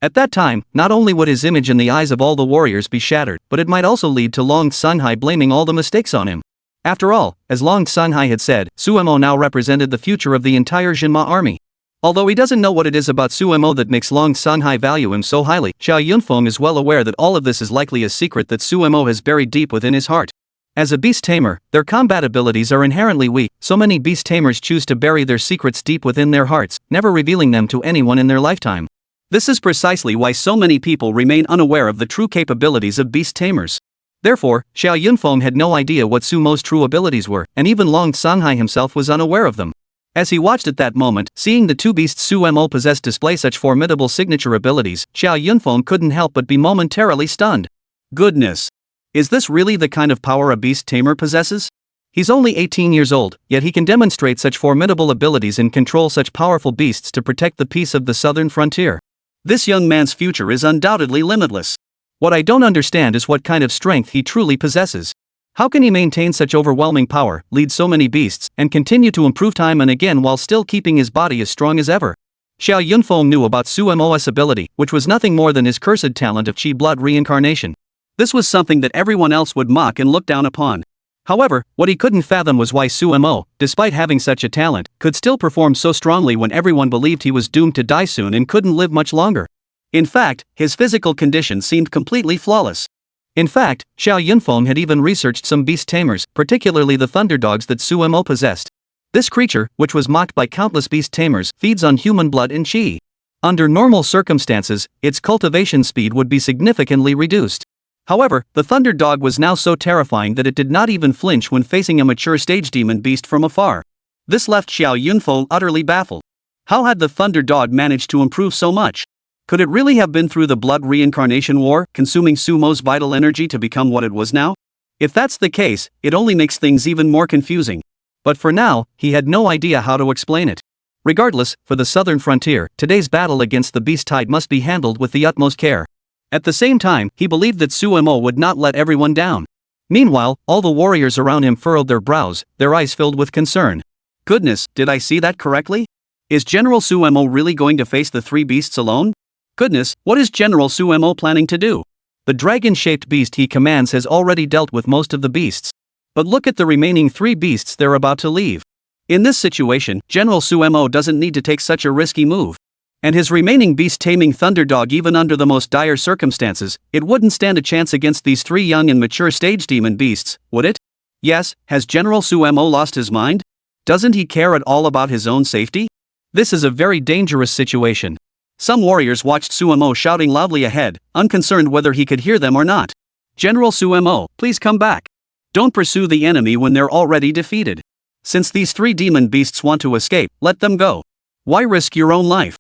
At that time, not only would his image in the eyes of all the warriors be shattered, but it might also lead to Long Sunhai blaming all the mistakes on him. After all, as Long Sunhai had said, Sumo now represented the future of the entire Jinma army. Although he doesn't know what it is about Sumo that makes Long Sunhai value him so highly, Xiao Yunfeng is well aware that all of this is likely a secret that Sumo has buried deep within his heart. As a beast tamer, their combat abilities are inherently weak, so many beast tamers choose to bury their secrets deep within their hearts, never revealing them to anyone in their lifetime. This is precisely why so many people remain unaware of the true capabilities of beast tamers. Therefore, Xiao Yunfeng had no idea what Sumo's true abilities were, and even Long Sunhai himself was unaware of them. As he watched at that moment, seeing the two beasts Sumo possessed display such formidable signature abilities, Xiao Yunfeng couldn't help but be momentarily stunned. Goodness! Is this really the kind of power a beast tamer possesses? He's only 18 years old, yet he can demonstrate such formidable abilities and control such powerful beasts to protect the peace of the southern frontier. This young man's future is undoubtedly limitless. What I don't understand is what kind of strength he truly possesses. How can he maintain such overwhelming power, lead so many beasts, and continue to improve time and again while still keeping his body as strong as ever? Xiao Yunfeng knew about Sumo's ability, which was nothing more than his cursed talent of Qi blood reincarnation. This was something that everyone else would mock and look down upon. However, what he couldn't fathom was why Sumo, despite having such a talent, could still perform so strongly when everyone believed he was doomed to die soon and couldn't live much longer. In fact, his physical condition seemed completely flawless. In fact, Xiao Yunfeng had even researched some beast tamers, particularly the thunder dogs that Sumo possessed. This creature, which was mocked by countless beast tamers, feeds on human blood and qi. Under normal circumstances, its cultivation speed would be significantly reduced. However, the thunder dog was now so terrifying that it did not even flinch when facing a mature stage demon beast from afar. This left Xiao Yunfeng utterly baffled. How had the thunder dog managed to improve so much? Could it really have been through the blood reincarnation war, consuming Sumo's vital energy to become what it was now? If that's the case, it only makes things even more confusing. But for now, he had no idea how to explain it. Regardless, for the southern frontier, today's battle against the beast tide must be handled with the utmost care. At the same time, he believed that Sumo would not let everyone down. Meanwhile, all the warriors around him furrowed their brows, their eyes filled with concern. Goodness, did I see that correctly? Is General Sumo really going to face the three beasts alone? Goodness, what is General Sumo planning to do? The dragon-shaped beast he commands has already dealt with most of the beasts. But look at the remaining three beasts they're about to leave. In this situation, General Sumo doesn't need to take such a risky move. And his remaining beast-taming thunderdog, even under the most dire circumstances, it wouldn't stand a chance against these three young and mature stage demon beasts, would it? Yes, has General Sumo lost his mind? Doesn't he care at all about his own safety? This is a very dangerous situation. Some warriors watched Sumo shouting loudly ahead, unconcerned whether he could hear them or not. General Sumo, please come back. Don't pursue the enemy when they're already defeated. Since these three demon beasts want to escape, let them go. Why risk your own life?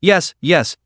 Yes,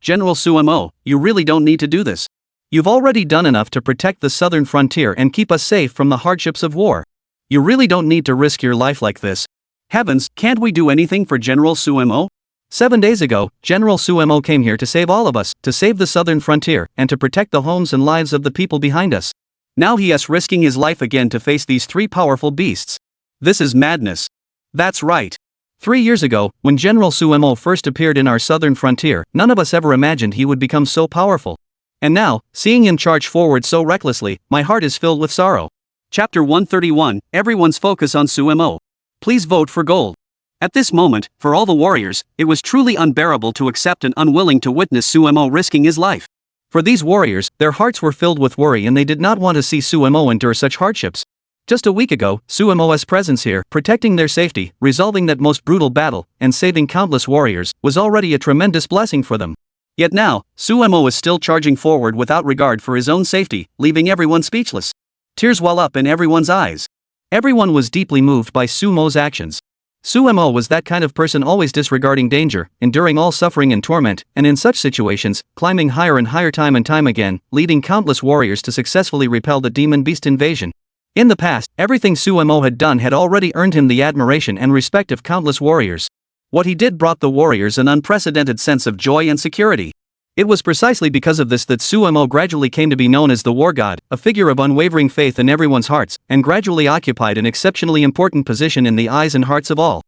General Sumo, you really don't need to do this. You've already done enough to protect the southern frontier and keep us safe from the hardships of war. You really don't need to risk your life like this. Heavens, can't we do anything for General Sumo? 7 days ago, General Sumo came here to save all of us, to save the southern frontier, and to protect the homes and lives of the people behind us. Now he is risking his life again to face these three powerful beasts. This is madness. That's right. 3 years ago, when General Sumo first appeared in our southern frontier, none of us ever imagined he would become so powerful. And now, seeing him charge forward so recklessly, my heart is filled with sorrow. Chapter 131, Everyone's Focus on Sumo. Please vote for gold. At this moment, for all the warriors, it was truly unbearable to accept and unwilling to witness Sumo risking his life. For these warriors, their hearts were filled with worry and they did not want to see Sumo endure such hardships. Just a week ago, Sumo's presence here, protecting their safety, resolving that most brutal battle, and saving countless warriors, was already a tremendous blessing for them. Yet now, Sumo is still charging forward without regard for his own safety, leaving everyone speechless. Tears well up in everyone's eyes. Everyone was deeply moved by Sumo's actions. Sumo was that kind of person, always disregarding danger, enduring all suffering and torment, and in such situations, climbing higher and higher time and time again, leading countless warriors to successfully repel the demon beast invasion. In the past, everything Sumo had done had already earned him the admiration and respect of countless warriors. What he did brought the warriors an unprecedented sense of joy and security. It was precisely because of this that Sumo gradually came to be known as the war god, a figure of unwavering faith in everyone's hearts, and gradually occupied an exceptionally important position in the eyes and hearts of all.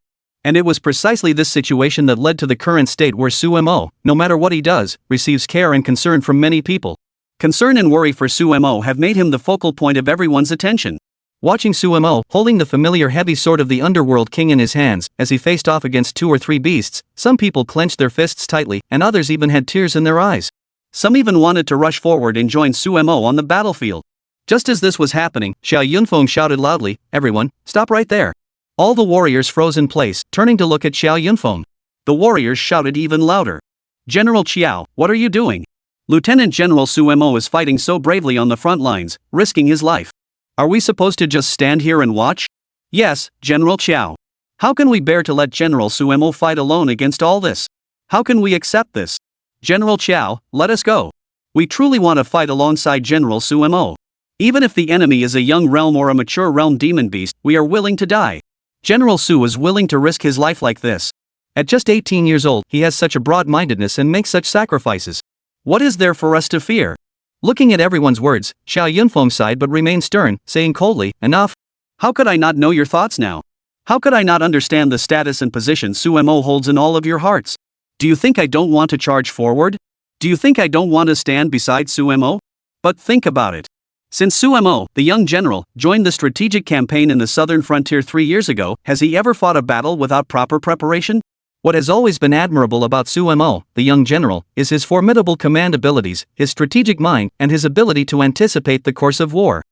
And it was precisely this situation that led to the current state where Sumo, no matter what he does, receives care and concern from many people. Concern and worry for Sumo have made him the focal point of everyone's attention. Watching Sumo, holding the familiar heavy sword of the underworld king in his hands, as he faced off against 2 or 3 beasts, some people clenched their fists tightly, and others even had tears in their eyes. Some even wanted to rush forward and join Sumo on the battlefield. Just as this was happening, Xiao Yunfeng shouted loudly, "Everyone, stop right there." All the warriors froze in place, turning to look at Xiao Yunfeng. The warriors shouted even louder. "General Qiao, what are you doing? Lieutenant General Sumo is fighting so bravely on the front lines, risking his life. Are we supposed to just stand here and watch?" "Yes, General Qiao. How can we bear to let General Sumo fight alone against all this? How can we accept this? General Qiao, let us go. We truly want to fight alongside General Sumo. Even if the enemy is a young realm or a mature realm demon beast, we are willing to die. General Su is willing to risk his life like this. At just 18 years old, he has such a broad-mindedness and makes such sacrifices. What is there for us to fear?" Looking at everyone's words, Xiao Yunfeng sighed but remained stern, saying coldly, "Enough. How could I not know your thoughts now? How could I not understand the status and position Sumo holds in all of your hearts? Do you think I don't want to charge forward? Do you think I don't want to stand beside Sumo? But think about it. Since Sumo, the young general, joined the strategic campaign in the southern frontier 3 years ago, has he ever fought a battle without proper preparation? What has always been admirable about Sumo, the young general, is his formidable command abilities, his strategic mind, and his ability to anticipate the course of war.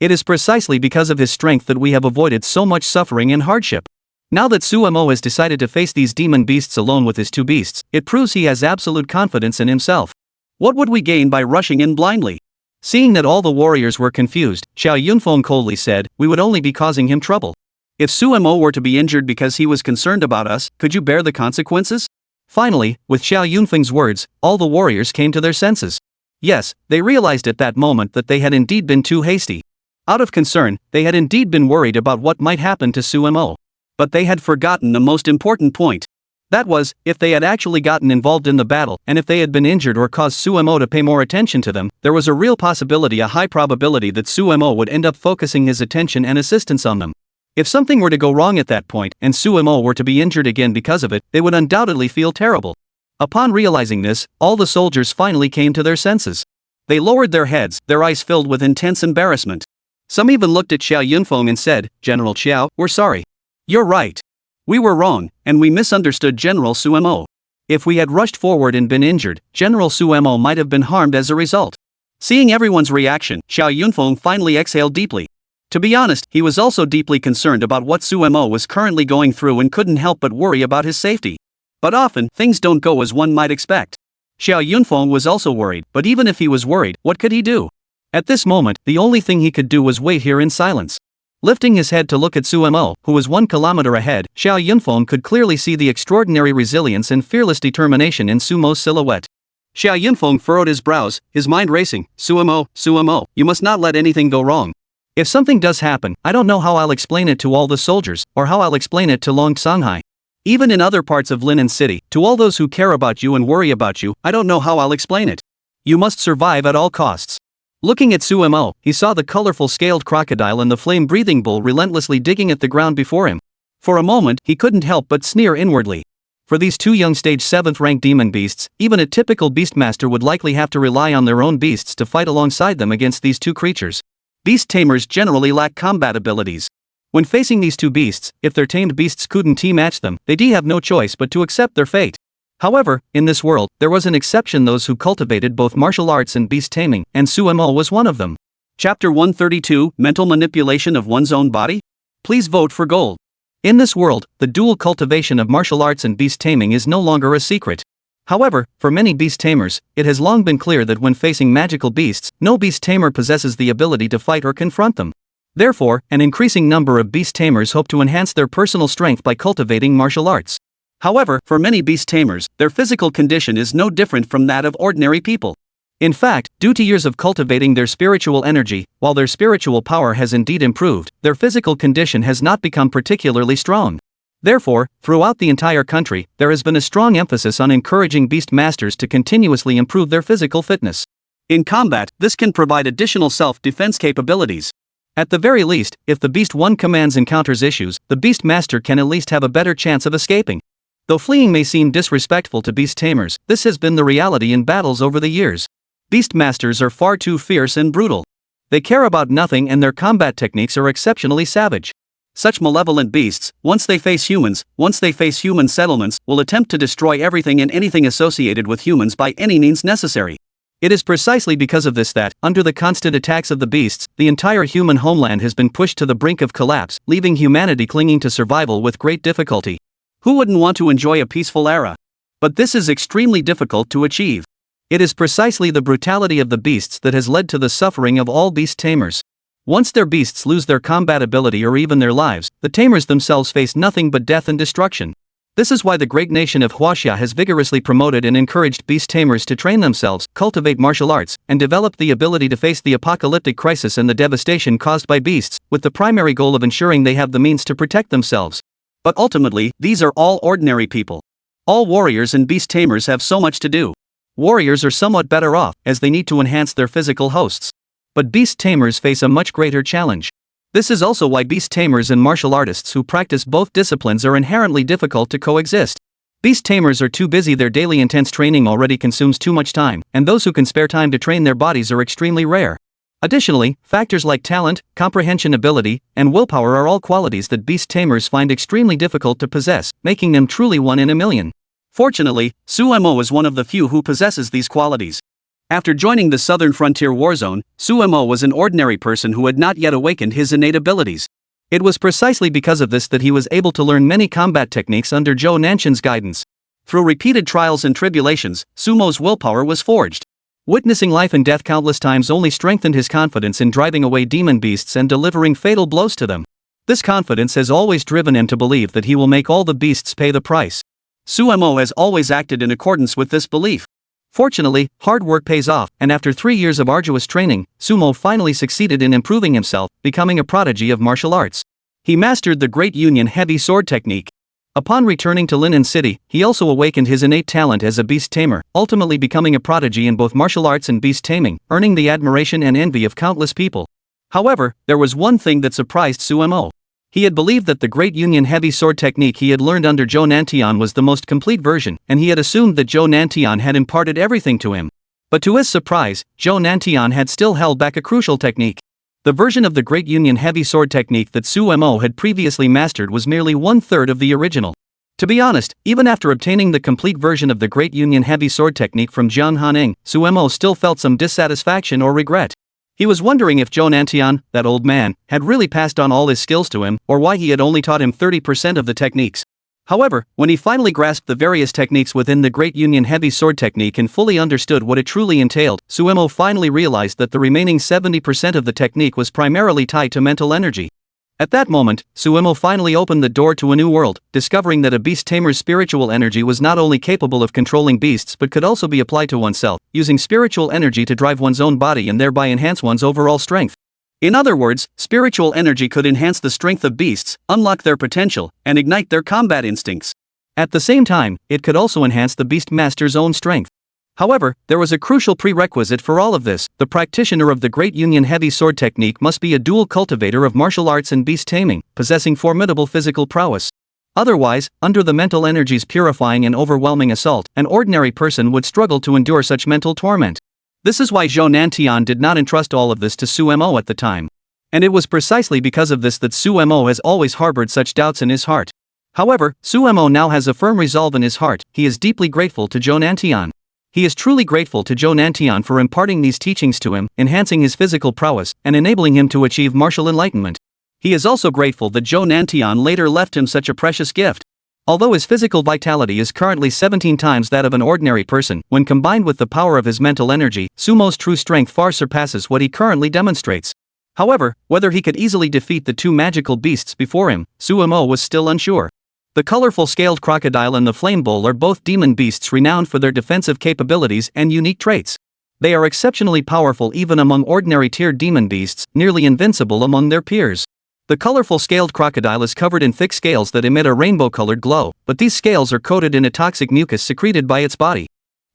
It is precisely because of his strength that we have avoided so much suffering and hardship. Now that Sumo has decided to face these demon beasts alone with his 2 beasts, it proves he has absolute confidence in himself. What would we gain by rushing in blindly?" Seeing that all the warriors were confused, Xiao Yunfeng coldly said, "We would only be causing him trouble. If Sumo were to be injured because he was concerned about us, could you bear the consequences?" Finally, with Xiao Yunfeng's words, all the warriors came to their senses. Yes, they realized at that moment that they had indeed been too hasty. Out of concern, they had indeed been worried about what might happen to Sumo. But they had forgotten the most important point. That was, if they had actually gotten involved in the battle, and if they had been injured or caused Sumo to pay more attention to them, there was a real possibility, a high probability that Sumo would end up focusing his attention and assistance on them. If something were to go wrong at that point, and Sumo were to be injured again because of it, they would undoubtedly feel terrible. Upon realizing this, all the soldiers finally came to their senses. They lowered their heads, their eyes filled with intense embarrassment. Some even looked at Xiao Yunfeng and said, "General Qiao, we're sorry. You're right. We were wrong, and we misunderstood General Sumo. If we had rushed forward and been injured, General Sumo might have been harmed as a result." Seeing everyone's reaction, Xiao Yunfeng finally exhaled deeply. To be honest, he was also deeply concerned about what Sumo was currently going through and couldn't help but worry about his safety. But often, things don't go as one might expect. Xiao Yunfeng was also worried, but even if he was worried, what could he do? At this moment, the only thing he could do was wait here in silence. Lifting his head to look at Sumo, who was 1 kilometer ahead, Xiao Yunfeng could clearly see the extraordinary resilience and fearless determination in Sumo's silhouette. Xiao Yunfeng furrowed his brows, his mind racing. Sumo, you must not let anything go wrong. If something does happen, I don't know how I'll explain it to all the soldiers, or how I'll explain it to Long Songhai. Even in other parts of Linen City, to all those who care about you and worry about you, I don't know how I'll explain it. You must survive at all costs." Looking at Sumo, he saw the colorful scaled crocodile and the flame-breathing bull relentlessly digging at the ground before him. For a moment, he couldn't help but sneer inwardly. For these 2 young stage 7th rank demon beasts, even a typical beastmaster would likely have to rely on their own beasts to fight alongside them against these 2 creatures. Beast tamers generally lack combat abilities. When facing these 2 beasts, if their tamed beasts couldn't match them, they'd have no choice but to accept their fate. However, in this world, there was an exception: those who cultivated both martial arts and beast taming, and Sumo was one of them. Chapter 132, Mental Manipulation of One's Own Body? Please vote for gold. In this world, the dual cultivation of martial arts and beast taming is no longer a secret. However, for many beast tamers, it has long been clear that when facing magical beasts, no beast tamer possesses the ability to fight or confront them. Therefore, an increasing number of beast tamers hope to enhance their personal strength by cultivating martial arts. However, for many beast tamers, their physical condition is no different from that of ordinary people. In fact, due to years of cultivating their spiritual energy, while their spiritual power has indeed improved, their physical condition has not become particularly strong. Therefore, throughout the entire country, there has been a strong emphasis on encouraging beast masters to continuously improve their physical fitness. In combat, this can provide additional self-defense capabilities. At the very least, if the Beast 1 commands encounters issues, the Beast Master can at least have a better chance of escaping. Though fleeing may seem disrespectful to Beast Tamers, this has been the reality in battles over the years. Beast Masters are far too fierce and brutal. They care about nothing and their combat techniques are exceptionally savage. Such malevolent beasts, once they face human settlements, will attempt to destroy everything and anything associated with humans by any means necessary. It is precisely because of this that, under the constant attacks of the beasts, the entire human homeland has been pushed to the brink of collapse, leaving humanity clinging to survival with great difficulty. Who wouldn't want to enjoy a peaceful era? But this is extremely difficult to achieve. It is precisely the brutality of the beasts that has led to the suffering of all beast tamers. Once their beasts lose their combat ability or even their lives, the tamers themselves face nothing but death and destruction. This is why the great nation of Huaxia has vigorously promoted and encouraged beast tamers to train themselves, cultivate martial arts, and develop the ability to face the apocalyptic crisis and the devastation caused by beasts, with the primary goal of ensuring they have the means to protect themselves. But ultimately, these are all ordinary people. All warriors and beast tamers have so much to do. Warriors are somewhat better off, as they need to enhance their physical hosts. But beast tamers face a much greater challenge. This is also why beast tamers and martial artists who practice both disciplines are inherently difficult to coexist. Beast tamers are too busy, their daily intense training already consumes too much time, and those who can spare time to train their bodies are extremely rare. Additionally, factors like talent, comprehension ability, and willpower are all qualities that beast tamers find extremely difficult to possess, making them truly one in a million. Fortunately, Xu Mo is one of the few who possesses these qualities. After joining the Southern Frontier War Zone, Xu Mo was an ordinary person who had not yet awakened his innate abilities. It was precisely because of this that he was able to learn many combat techniques under Zhou Nanshan's guidance. Through repeated trials and tribulations, Xu Mo's willpower was forged. Witnessing life and death countless times only strengthened his confidence in driving away demon beasts and delivering fatal blows to them. This confidence has always driven him to believe that he will make all the beasts pay the price. Xu Mo has always acted in accordance with this belief. Fortunately, hard work pays off, and after 3 years of arduous training, Xu Mo finally succeeded in improving himself, becoming a prodigy of martial arts. He mastered the Great Union heavy sword technique. Upon returning to Linen City, he also awakened his innate talent as a beast tamer, ultimately becoming a prodigy in both martial arts and beast taming, earning the admiration and envy of countless people. However, there was one thing that surprised Xu Mo. He had believed that the Great Union heavy sword technique he had learned under Zhou Nantian was the most complete version, and he had assumed that Zhou Nantian had imparted everything to him. But to his surprise, Zhou Nantian had still held back a crucial technique. The version of the Great Union heavy sword technique that Xu Mo had previously mastered was merely 1/3 of the original. To be honest, even after obtaining the complete version of the Great Union heavy sword technique from Jiang Hanying, Xu Mo still felt some dissatisfaction or regret. He was wondering if Zhou Nantian, that old man, had really passed on all his skills to him, or why he had only taught him 30% of the techniques. However, when he finally grasped the various techniques within the Great Union heavy sword technique and fully understood what it truly entailed, Xu Mo finally realized that the remaining 70% of the technique was primarily tied to mental energy. At that moment, Xu Mo finally opened the door to a new world, discovering that a beast tamer's spiritual energy was not only capable of controlling beasts but could also be applied to oneself, using spiritual energy to drive one's own body and thereby enhance one's overall strength. In other words, spiritual energy could enhance the strength of beasts, unlock their potential, and ignite their combat instincts. At the same time, it could also enhance the beast master's own strength. However, there was a crucial prerequisite for all of this: the practitioner of the Great Union heavy sword technique must be a dual cultivator of martial arts and beast taming, possessing formidable physical prowess. Otherwise, under the mental energy's purifying and overwhelming assault, an ordinary person would struggle to endure such mental torment. This is why Zhou Nantian did not entrust all of this to Xu Mo at the time. And it was precisely because of this that Xu Mo has always harbored such doubts in his heart. However, Xu Mo now has a firm resolve in his heart. He is deeply grateful to Zhou Nantian. He is truly grateful to Zhou Nantian for imparting these teachings to him, enhancing his physical prowess, and enabling him to achieve martial enlightenment. He is also grateful that Zhou Nantian later left him such a precious gift. Although his physical vitality is currently 17 times that of an ordinary person, when combined with the power of his mental energy, Xu Mo's true strength far surpasses what he currently demonstrates. However, whether he could easily defeat the two magical beasts before him, Sumo was still unsure. The colorful scaled crocodile and the flame bull are both demon beasts renowned for their defensive capabilities and unique traits. They are exceptionally powerful even among ordinary tier demon beasts, nearly invincible among their peers. The colorful scaled crocodile is covered in thick scales that emit a rainbow-colored glow, but these scales are coated in a toxic mucus secreted by its body.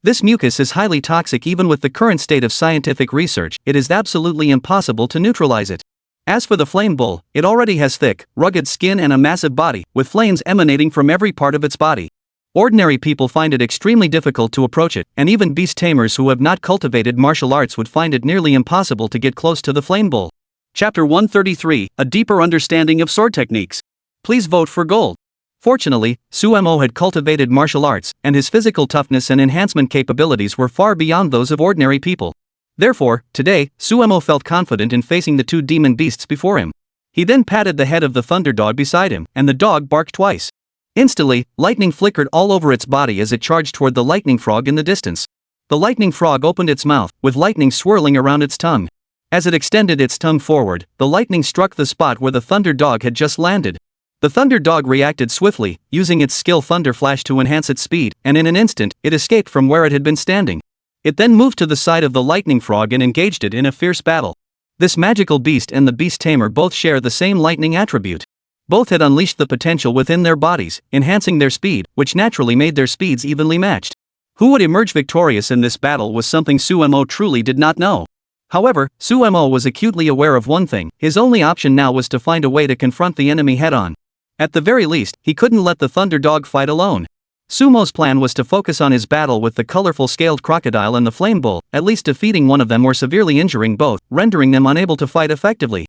This mucus is highly toxic even with the current state of scientific research. It is absolutely impossible to neutralize it. As for the flame bull, it already has thick, rugged skin and a massive body, with flames emanating from every part of its body. Ordinary people find it extremely difficult to approach it, and even beast tamers who have not cultivated martial arts would find it nearly impossible to get close to the flame bull. Chapter 133, A Deeper Understanding of Sword Techniques. Please vote for gold. Fortunately, Sumo had cultivated martial arts, and his physical toughness and enhancement capabilities were far beyond those of ordinary people. Therefore, today, Sumo felt confident in facing the two demon beasts before him. He then patted the head of the thunder dog beside him, and the dog barked twice. Instantly, lightning flickered all over its body as it charged toward the lightning frog in the distance. The lightning frog opened its mouth, with lightning swirling around its tongue. As it extended its tongue forward, the lightning struck the spot where the thunder dog had just landed. The thunder dog reacted swiftly, using its skill Thunder Flash to enhance its speed, and in an instant, it escaped from where it had been standing. It then moved to the side of the lightning frog and engaged it in a fierce battle. This magical beast and the beast tamer both share the same lightning attribute. Both had unleashed the potential within their bodies, enhancing their speed, which naturally made their speeds evenly matched. Who would emerge victorious in this battle was something Sumo truly did not know. However, Sumo was acutely aware of one thing: his only option now was to find a way to confront the enemy head-on. At the very least, he couldn't let the thunder dog fight alone. Sumo's plan was to focus on his battle with the colorful scaled crocodile and the flame bull, at least defeating one of them or severely injuring both, rendering them unable to fight effectively.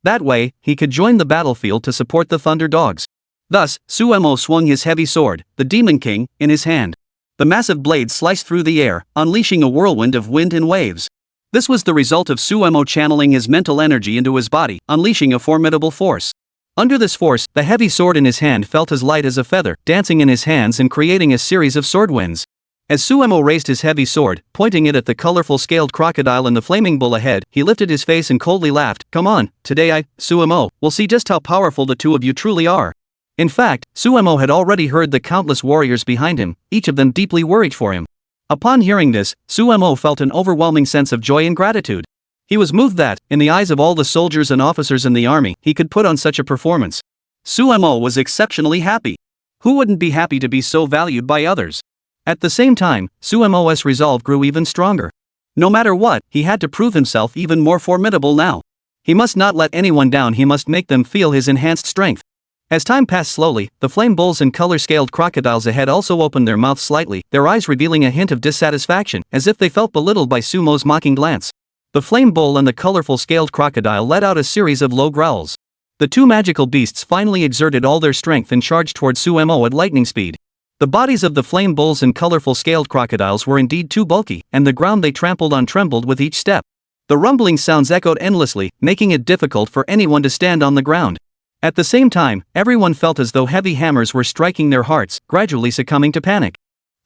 That way, he could join the battlefield to support the thunder dogs. Thus, Sumo swung his heavy sword, the Demon King, in his hand. The massive blade sliced through the air, unleashing a whirlwind of wind and waves. This was the result of Sumo channeling his mental energy into his body, unleashing a formidable force. Under this force, the heavy sword in his hand felt as light as a feather, dancing in his hands and creating a series of sword winds. As Sumo raised his heavy sword, pointing it at the colorful scaled crocodile and the flaming bull ahead, he lifted his face and coldly laughed. "Come on, today Sumo, will see just how powerful the two of you truly are." In fact, Sumo had already heard the countless warriors behind him, each of them deeply worried for him. Upon hearing this, Sumo felt an overwhelming sense of joy and gratitude. He was moved that, in the eyes of all the soldiers and officers in the army, he could put on such a performance. Sumo was exceptionally happy. Who wouldn't be happy to be so valued by others? At the same time, Sumo's resolve grew even stronger. No matter what, he had to prove himself even more formidable now. He must not let anyone down, he must make them feel his enhanced strength. As time passed slowly, the flame bulls and color-scaled crocodiles ahead also opened their mouths slightly, their eyes revealing a hint of dissatisfaction, as if they felt belittled by Sumo's mocking glance. The flame bull and the colorful scaled crocodile let out a series of low growls. The two magical beasts finally exerted all their strength and charged toward Sumo at lightning speed. The bodies of the flame bulls and colorful scaled crocodiles were indeed too bulky, and the ground they trampled on trembled with each step. The rumbling sounds echoed endlessly, making it difficult for anyone to stand on the ground. At the same time, everyone felt as though heavy hammers were striking their hearts, gradually succumbing to panic.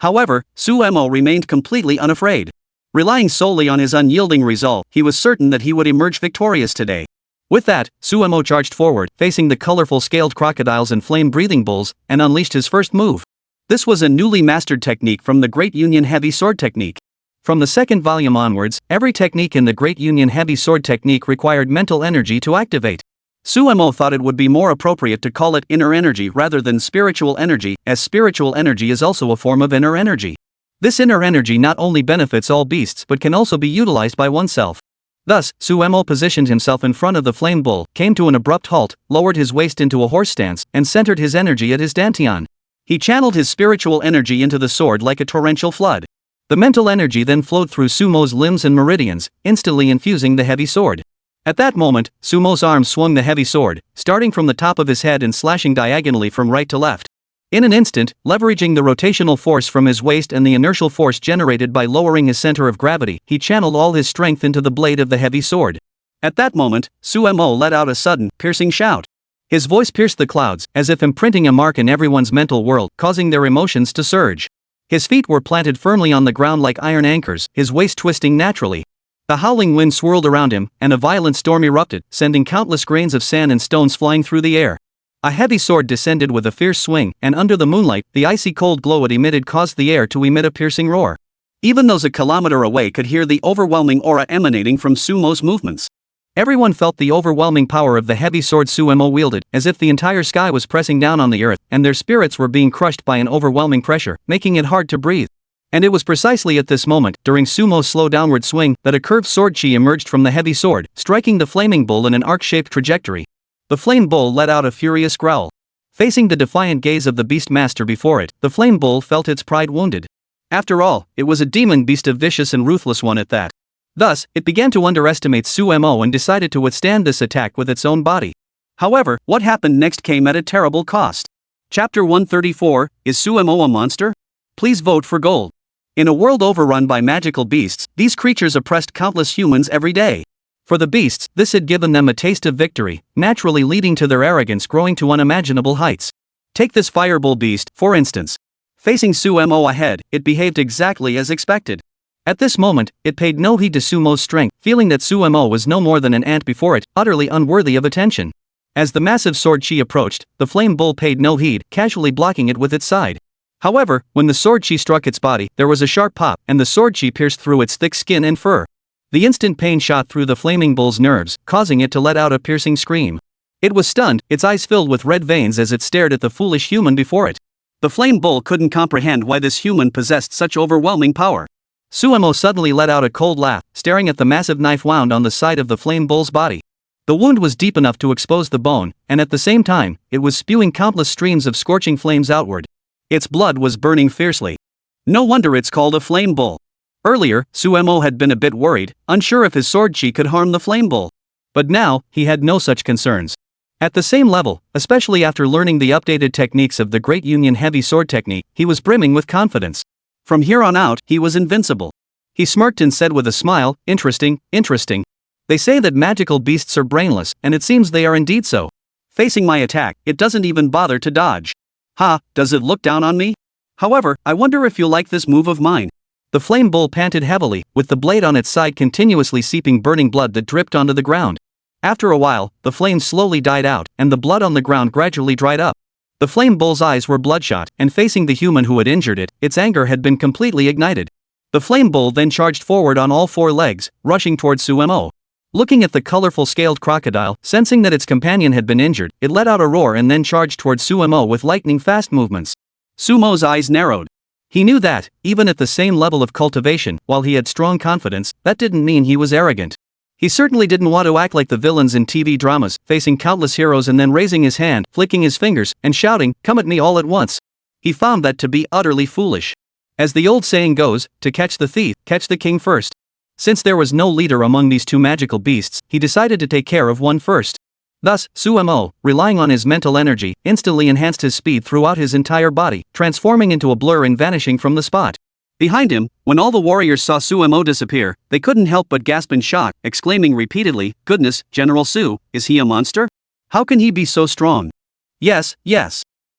However, Sumo remained completely unafraid. Relying solely on his unyielding resolve, he was certain that he would emerge victorious today. With that, Sumo charged forward, facing the colorful scaled crocodiles and flame-breathing bulls, and unleashed his first move. This was a newly mastered technique from the Great Union Heavy Sword Technique. From the second volume onwards, every technique in the Great Union Heavy Sword Technique required mental energy to activate. Sumo thought it would be more appropriate to call it inner energy rather than spiritual energy, as spiritual energy is also a form of inner energy. This inner energy not only benefits all beasts but can also be utilized by oneself. Thus, Sumo positioned himself in front of the flame bull, came to an abrupt halt, lowered his waist into a horse stance, and centered his energy at his dantian. He channeled his spiritual energy into the sword like a torrential flood. The mental energy then flowed through Sumo's limbs and meridians, instantly infusing the heavy sword. At that moment, Sumo's arm swung the heavy sword, starting from the top of his head and slashing diagonally from right to left. In an instant, leveraging the rotational force from his waist and the inertial force generated by lowering his center of gravity, he channeled all his strength into the blade of the heavy sword. At that moment, Sumo let out a sudden, piercing shout. His voice pierced the clouds, as if imprinting a mark in everyone's mental world, causing their emotions to surge. His feet were planted firmly on the ground like iron anchors, his waist twisting naturally. A howling wind swirled around him, and a violent storm erupted, sending countless grains of sand and stones flying through the air. A heavy sword descended with a fierce swing, and under the moonlight, the icy cold glow it emitted caused the air to emit a piercing roar. Even those a kilometer away could hear the overwhelming aura emanating from Sumo's movements. Everyone felt the overwhelming power of the heavy sword Sumo wielded, as if the entire sky was pressing down on the earth, and their spirits were being crushed by an overwhelming pressure, making it hard to breathe. And it was precisely at this moment, during Sumo's slow downward swing, that a curved sword chi emerged from the heavy sword, striking the flaming bull in an arc-shaped trajectory. The flame bull let out a furious growl. Facing the defiant gaze of the beast master before it, the flame bull felt its pride wounded. After all, it was a demon beast, a vicious and ruthless one at that. Thus, it began to underestimate Sumo and decided to withstand this attack with its own body. However, what happened next came at a terrible cost. Chapter 134, Is Sumo a Monster? Please vote for gold. In a world overrun by magical beasts, these creatures oppressed countless humans every day. For the beasts, this had given them a taste of victory, naturally leading to their arrogance growing to unimaginable heights. Take this firebull beast, for instance. Facing Sumo ahead, it behaved exactly as expected. At this moment, it paid no heed to Sumo's strength, feeling that Sumo was no more than an ant before it, utterly unworthy of attention. As the massive sword chi approached, the flame bull paid no heed, casually blocking it with its side. However, when the sword chi struck its body, there was a sharp pop, and the sword chi pierced through its thick skin and fur. The instant pain shot through the flaming bull's nerves, causing it to let out a piercing scream. It was stunned, its eyes filled with red veins as it stared at the foolish human before it. The flame bull couldn't comprehend why this human possessed such overwhelming power. Sumo suddenly let out a cold laugh, staring at the massive knife wound on the side of the flame bull's body. The wound was deep enough to expose the bone, and at the same time, it was spewing countless streams of scorching flames outward. Its blood was burning fiercely. No wonder it's called a flame bull. Earlier, Sumo had been a bit worried, unsure if his sword chi could harm the flame bull. But now, he had no such concerns. At the same level, especially after learning the updated techniques of the Great Union Heavy Sword Technique, he was brimming with confidence. From here on out, he was invincible. He smirked and said with a smile, interesting. They say that magical beasts are brainless, and it seems they are indeed so. Facing my attack, it doesn't even bother to dodge. Ha, does it look down on me? However, I wonder if you'll like this move of mine. The flame bull panted heavily, with the blade on its side continuously seeping burning blood that dripped onto the ground. After a while, the flames slowly died out, and the blood on the ground gradually dried up. The flame bull's eyes were bloodshot, and facing the human who had injured it, its anger had been completely ignited. The flame bull then charged forward on all four legs, rushing towards Sumo. Looking at the colorful scaled crocodile, sensing that its companion had been injured, it let out a roar and then charged towards Sumo with lightning-fast movements. Sumo's eyes narrowed. He knew that, even at the same level of cultivation, while he had strong confidence, that didn't mean he was arrogant. He certainly didn't want to act like the villains in TV dramas, facing countless heroes and then raising his hand, flicking his fingers, and shouting, "Come at me all at once." He found that to be utterly foolish. As the old saying goes, to catch the thief, catch the king first. Since there was no leader among these two magical beasts, he decided to take care of one first. Thus, Sumo, relying on his mental energy, instantly enhanced his speed throughout his entire body, transforming into a blur and vanishing from the spot. Behind him, when all the warriors saw Sumo disappear, they couldn't help but gasp in shock, exclaiming repeatedly, "Goodness, General Su, is he a monster? How can he be so strong?" Yes.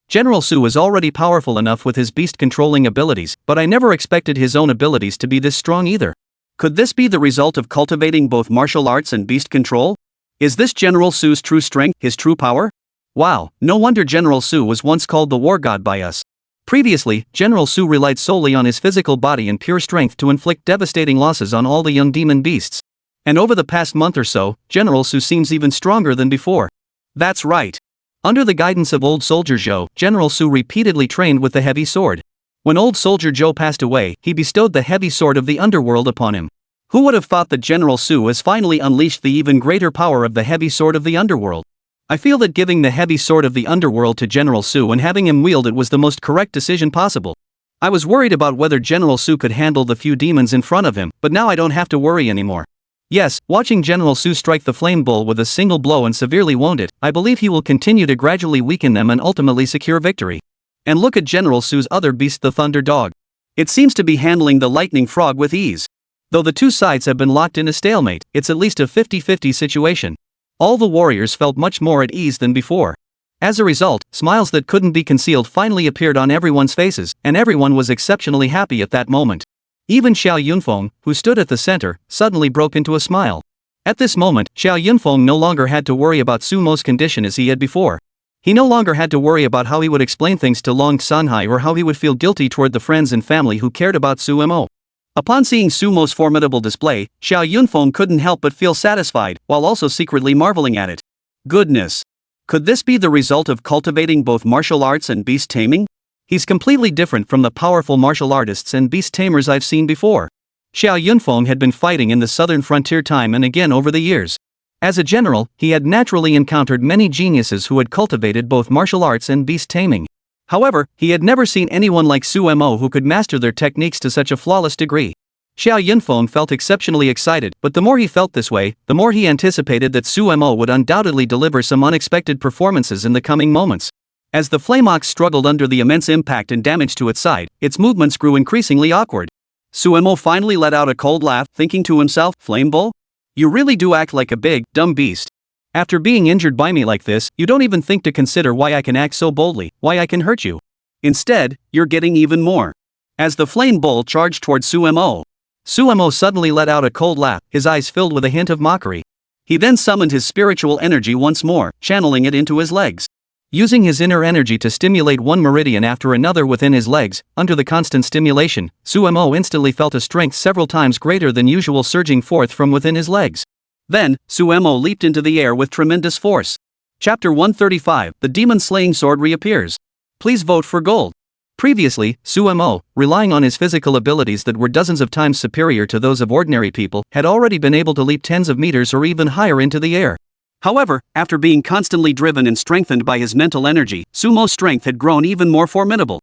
General Su is already powerful enough with his beast-controlling abilities, but I never expected his own abilities to be this strong either. Could this be the result of cultivating both martial arts and beast control? Is this General Su's true strength, his true power? Wow, no wonder General Su was once called the war god by us. Previously, General Su relied solely on his physical body and pure strength to inflict devastating losses on all the young demon beasts. And over the past month or so, General Su seems even stronger than before. That's right. Under the guidance of Old Soldier Zhou, General Su repeatedly trained with the heavy sword. When Old Soldier Zhou passed away, he bestowed the heavy sword of the underworld upon him. Who would have thought that General Su has finally unleashed the even greater power of the heavy sword of the underworld? I feel that giving the heavy sword of the underworld to General Su and having him wield it was the most correct decision possible. I was worried about whether General Su could handle the few demons in front of him, but now I don't have to worry anymore. Yes, watching General Su strike the flame bull with a single blow and severely wound it, I believe he will continue to gradually weaken them and ultimately secure victory. And look at General Su's other beast, the Thunder Dog. It seems to be handling the Lightning Frog with ease. Though the two sides have been locked in a stalemate, it's at least a 50-50 situation. All the warriors felt much more at ease than before. As a result, smiles that couldn't be concealed finally appeared on everyone's faces, and everyone was exceptionally happy at that moment. Even Xiao Yunfeng, who stood at the center, suddenly broke into a smile. At this moment, Xiao Yunfeng no longer had to worry about Sumo's condition as he had before. He no longer had to worry about how he would explain things to Long Sanhai or how he would feel guilty toward the friends and family who cared about Sumo. Upon seeing Sumo's formidable display, Xiao Yunfeng couldn't help but feel satisfied, while also secretly marveling at it. Goodness! Could this be the result of cultivating both martial arts and beast taming? He's completely different from the powerful martial artists and beast tamers I've seen before. Xiao Yunfeng had been fighting in the southern frontier time and again over the years. As a general, he had naturally encountered many geniuses who had cultivated both martial arts and beast taming. However, he had never seen anyone like Sumo who could master their techniques to such a flawless degree. Xiao Yunfeng felt exceptionally excited, but the more he felt this way, the more he anticipated that Sumo would undoubtedly deliver some unexpected performances in the coming moments. As the Flameox struggled under the immense impact and damage to its side, its movements grew increasingly awkward. Sumo finally let out a cold laugh, thinking to himself, "Flame Bull? You really do act like a big, dumb beast. After being injured by me like this, you don't even think to consider why I can act so boldly, why I can hurt you. Instead, you're getting even more." As the Flame Bull charged toward Sumo suddenly let out a cold laugh, his eyes filled with a hint of mockery. He then summoned his spiritual energy once more, channeling it into his legs. Using his inner energy to stimulate one meridian after another within his legs, under the constant stimulation, Sumo instantly felt a strength several times greater than usual surging forth from within his legs. Then, Sumo leaped into the air with tremendous force. Chapter 135, The Demon-Slaying Sword Reappears. Please vote for gold. Previously, Sumo, relying on his physical abilities that were dozens of times superior to those of ordinary people, had already been able to leap tens of meters or even higher into the air. However, after being constantly driven and strengthened by his mental energy, Sumo's strength had grown even more formidable.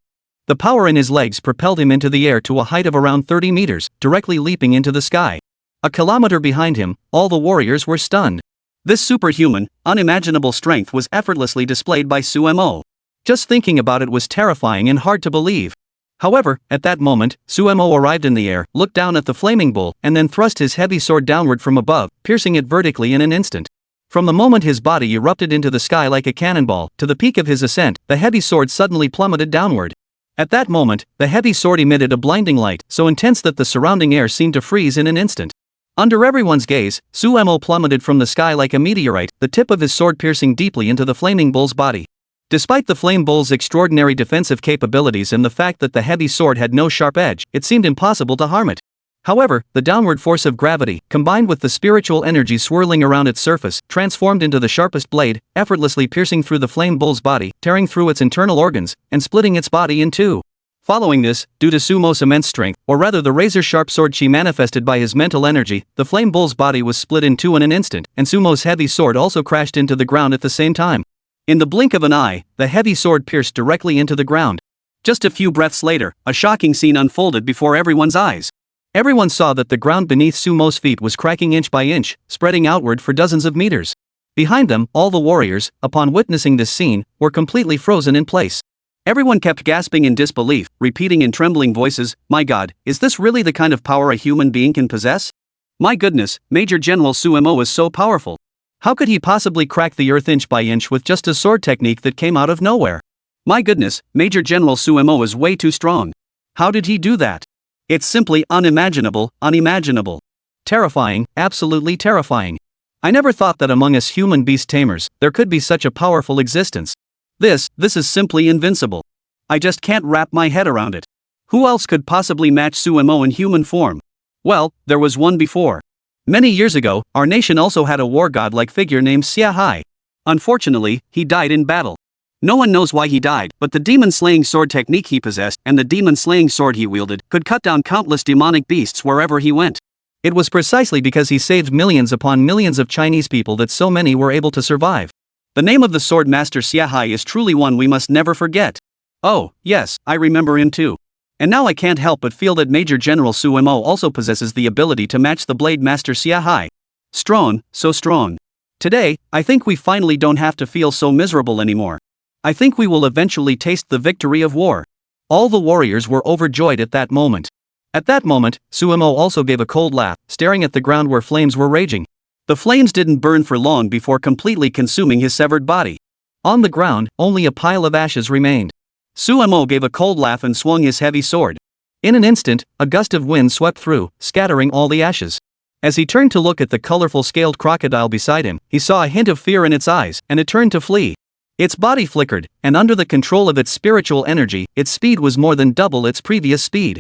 The power in his legs propelled him into the air to a height of around 30 meters, directly leaping into the sky. A kilometer behind him, all the warriors were stunned. This superhuman, unimaginable strength was effortlessly displayed by Sumo. Just thinking about it was terrifying and hard to believe. However, at that moment, Sumo arrived in the air, looked down at the flaming bull, and then thrust his heavy sword downward from above, piercing it vertically in an instant. From the moment his body erupted into the sky like a cannonball, to the peak of his ascent, the heavy sword suddenly plummeted downward. At that moment, the heavy sword emitted a blinding light, so intense that the surrounding air seemed to freeze in an instant. Under everyone's gaze, Sumo plummeted from the sky like a meteorite, the tip of his sword piercing deeply into the flaming bull's body. Despite the flame bull's extraordinary defensive capabilities and the fact that the heavy sword had no sharp edge, it seemed impossible to harm it. However, the downward force of gravity, combined with the spiritual energy swirling around its surface, transformed into the sharpest blade, effortlessly piercing through the flame bull's body, tearing through its internal organs, and splitting its body in two. Following this, due to Sumo's immense strength, or rather the razor-sharp sword chi manifested by his mental energy, the flame bull's body was split in two in an instant, and Sumo's heavy sword also crashed into the ground at the same time. In the blink of an eye, the heavy sword pierced directly into the ground. Just a few breaths later, a shocking scene unfolded before everyone's eyes. Everyone saw that the ground beneath Sumo's feet was cracking inch by inch, spreading outward for dozens of meters. Behind them, all the warriors, upon witnessing this scene, were completely frozen in place. Everyone kept gasping in disbelief, repeating in trembling voices, "My God, is this really the kind of power a human being can possess? My goodness, Major General Sumo is so powerful. How could he possibly crack the earth inch by inch with just a sword technique that came out of nowhere? My goodness, Major General Sumo is way too strong. How did he do that? It's simply unimaginable, unimaginable. Terrifying, absolutely terrifying. I never thought that among us human beast tamers, there could be such a powerful existence. This is simply invincible. I just can't wrap my head around it. Who else could possibly match Sumo in human form? Well, there was one before. Many years ago, our nation also had a war god-like figure named Xia Hai. Unfortunately, he died in battle. No one knows why he died, but the demon-slaying sword technique he possessed and the demon-slaying sword he wielded could cut down countless demonic beasts wherever he went. It was precisely because he saved millions upon millions of Chinese people that so many were able to survive. The name of the sword master Xia Hai is truly one we must never forget. Oh, yes, I remember him too. And now I can't help but feel that Major General Sumo also possesses the ability to match the blade master Xia Hai. Strong, so strong. Today, I think we finally don't have to feel so miserable anymore. I think we will eventually taste the victory of war. All the warriors were overjoyed at that moment. At that moment, Sumo also gave a cold laugh, staring at the ground where flames were raging. The flames didn't burn for long before completely consuming his severed body. On the ground, only a pile of ashes remained. Sumo gave a cold laugh and swung his heavy sword. In an instant, a gust of wind swept through, scattering all the ashes. As he turned to look at the colorful scaled crocodile beside him, he saw a hint of fear in its eyes, and it turned to flee. Its body flickered, and under the control of its spiritual energy, its speed was more than double its previous speed.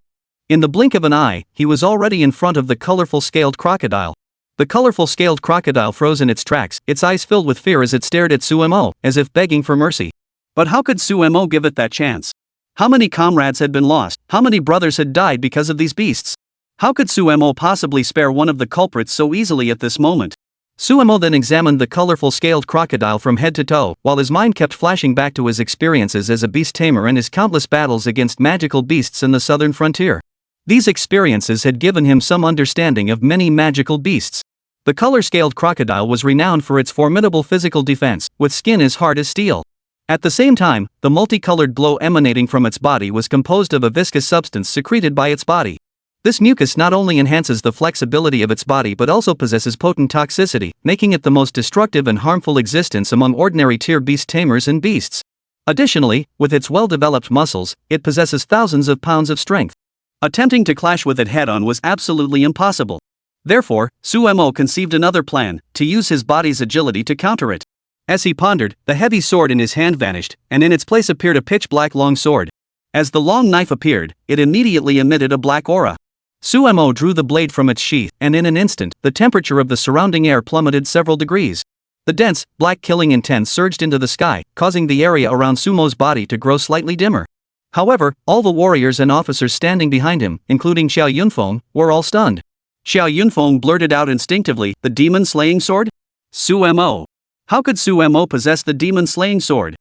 In the blink of an eye, he was already in front of the colorful scaled crocodile. The colorful scaled crocodile froze in its tracks, its eyes filled with fear as it stared at Suemo, as if begging for mercy. But how could Suemo give it that chance? How many comrades had been lost? How many brothers had died because of these beasts? How could Suemo possibly spare one of the culprits so easily at this moment? Suemo then examined the colorful scaled crocodile from head to toe, while his mind kept flashing back to his experiences as a beast tamer and his countless battles against magical beasts in the southern frontier. These experiences had given him some understanding of many magical beasts. The color-scaled crocodile was renowned for its formidable physical defense, with skin as hard as steel. At the same time, the multicolored glow emanating from its body was composed of a viscous substance secreted by its body. This mucus not only enhances the flexibility of its body but also possesses potent toxicity, making it the most destructive and harmful existence among ordinary tier beast tamers and beasts. Additionally, with its well-developed muscles, it possesses thousands of pounds of strength. Attempting to clash with it head-on was absolutely impossible. Therefore, Suemo conceived another plan, to use his body's agility to counter it. As he pondered, the heavy sword in his hand vanished, and in its place appeared a pitch-black long sword. As the long knife appeared, it immediately emitted a black aura. Suemo drew the blade from its sheath, and in an instant, the temperature of the surrounding air plummeted several degrees. The dense, black killing intent surged into the sky, causing the area around Sumo's body to grow slightly dimmer. However, all the warriors and officers standing behind him, including Xiao Yunfeng, were all stunned. Xiao Yunfeng blurted out instinctively, "The demon-slaying sword? Suemo! How could Suemo possess the demon-slaying sword?"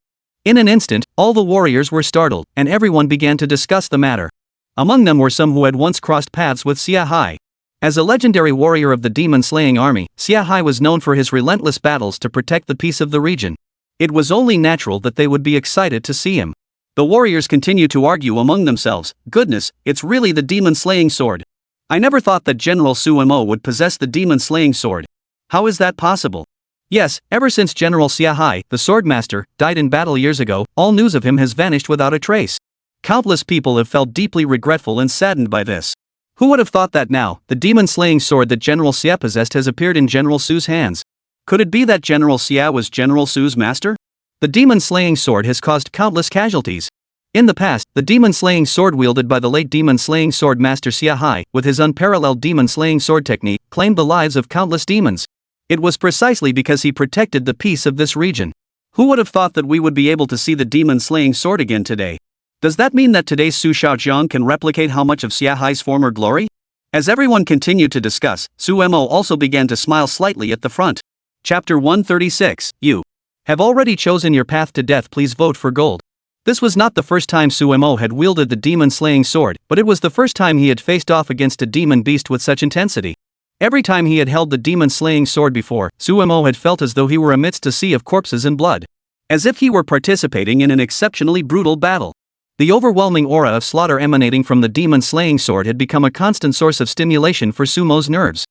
In an instant, all the warriors were startled, and everyone began to discuss the matter. Among them were some who had once crossed paths with Xia Hai. As a legendary warrior of the demon-slaying army, Xia Hai was known for his relentless battles to protect the peace of the region. It was only natural that they would be excited to see him. The warriors continued to argue among themselves, "Goodness, it's really the demon-slaying sword. I never thought that General Suemo would possess the demon-slaying sword. How is that possible?" Yes, ever since General Xia Hai, the swordmaster, died in battle years ago, all news of him has vanished without a trace. Countless people have felt deeply regretful and saddened by this. Who would have thought that now, the demon-slaying sword that General Xia possessed has appeared in General Su's hands? Could it be that General Xia was General Su's master? The demon-slaying sword has caused countless casualties. In the past, the demon-slaying sword wielded by the late demon-slaying sword master Xia Hai, with his unparalleled demon-slaying sword technique, claimed the lives of countless demons. It was precisely because he protected the peace of this region. Who would have thought that we would be able to see the demon-slaying sword again today? Does that mean that today's Su Shaojiang can replicate how much of Xia Hai's former glory? As everyone continued to discuss, Suemo also began to smile slightly at the front. Chapter 136, You have already chosen your path to death, please vote for gold. This was not the first time Suemo had wielded the demon-slaying sword, but it was the first time he had faced off against a demon beast with such intensity. Every time he had held the demon-slaying sword before, Suemo had felt as though he were amidst a sea of corpses and blood. As if he were participating in an exceptionally brutal battle. The overwhelming aura of slaughter emanating from the demon-slaying sword had become a constant source of stimulation for Sumo's nerves.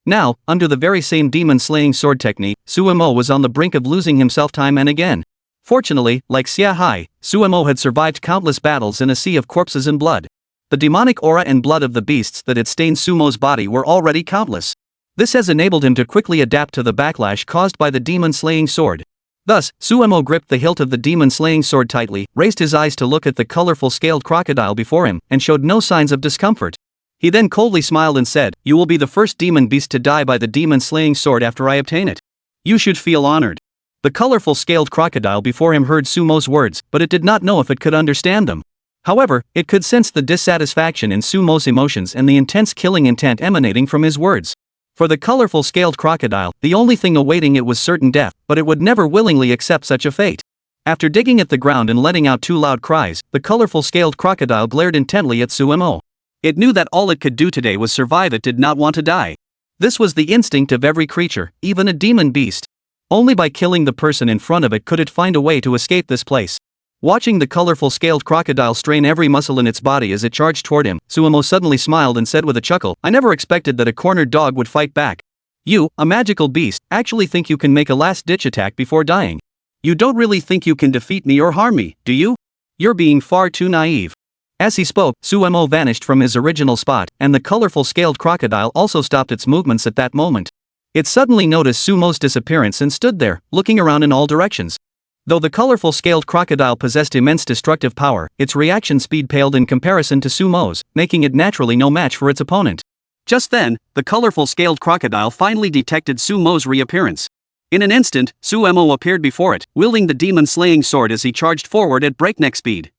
Now, under the very same demon-slaying sword technique, Suemo was on the brink of losing himself time and again. Fortunately, like Xia Hai, Suemo had survived countless battles in a sea of corpses and blood. The demonic aura and blood of the beasts that had stained Sumo's body were already countless. This has enabled him to quickly adapt to the backlash caused by the demon-slaying sword. Thus, Suemo gripped the hilt of the demon-slaying sword tightly, raised his eyes to look at the colorful scaled crocodile before him, and showed no signs of discomfort. He then coldly smiled and said, "You will be the first demon beast to die by the demon-slaying sword after I obtain it. You should feel honored." The colorful scaled crocodile before him heard Sumo's words, but it did not know if it could understand them. However, it could sense the dissatisfaction in Sumo's emotions and the intense killing intent emanating from his words. For the colorful scaled crocodile, the only thing awaiting it was certain death, but it would never willingly accept such a fate. After digging at the ground and letting out two loud cries, the colorful scaled crocodile glared intently at Suemo. It knew that all it could do today was survive. It did not want to die. This was the instinct of every creature, even a demon beast. Only by killing the person in front of it could it find a way to escape this place. Watching the colorful scaled crocodile strain every muscle in its body as it charged toward him, Suemo suddenly smiled and said with a chuckle, "I never expected that a cornered dog would fight back. You, a magical beast, actually think you can make a last-ditch attack before dying. You don't really think you can defeat me or harm me, do you? You're being far too naive." As he spoke, Sumo vanished from his original spot, and the colorful scaled crocodile also stopped its movements at that moment. It suddenly noticed Sumo's disappearance and stood there, looking around in all directions. Though the colorful scaled crocodile possessed immense destructive power, its reaction speed paled in comparison to Sumo's, making it naturally no match for its opponent. Just then, the colorful scaled crocodile finally detected Sumo's reappearance. In an instant, Sumo appeared before it, wielding the demon-slaying sword as he charged forward at breakneck speed.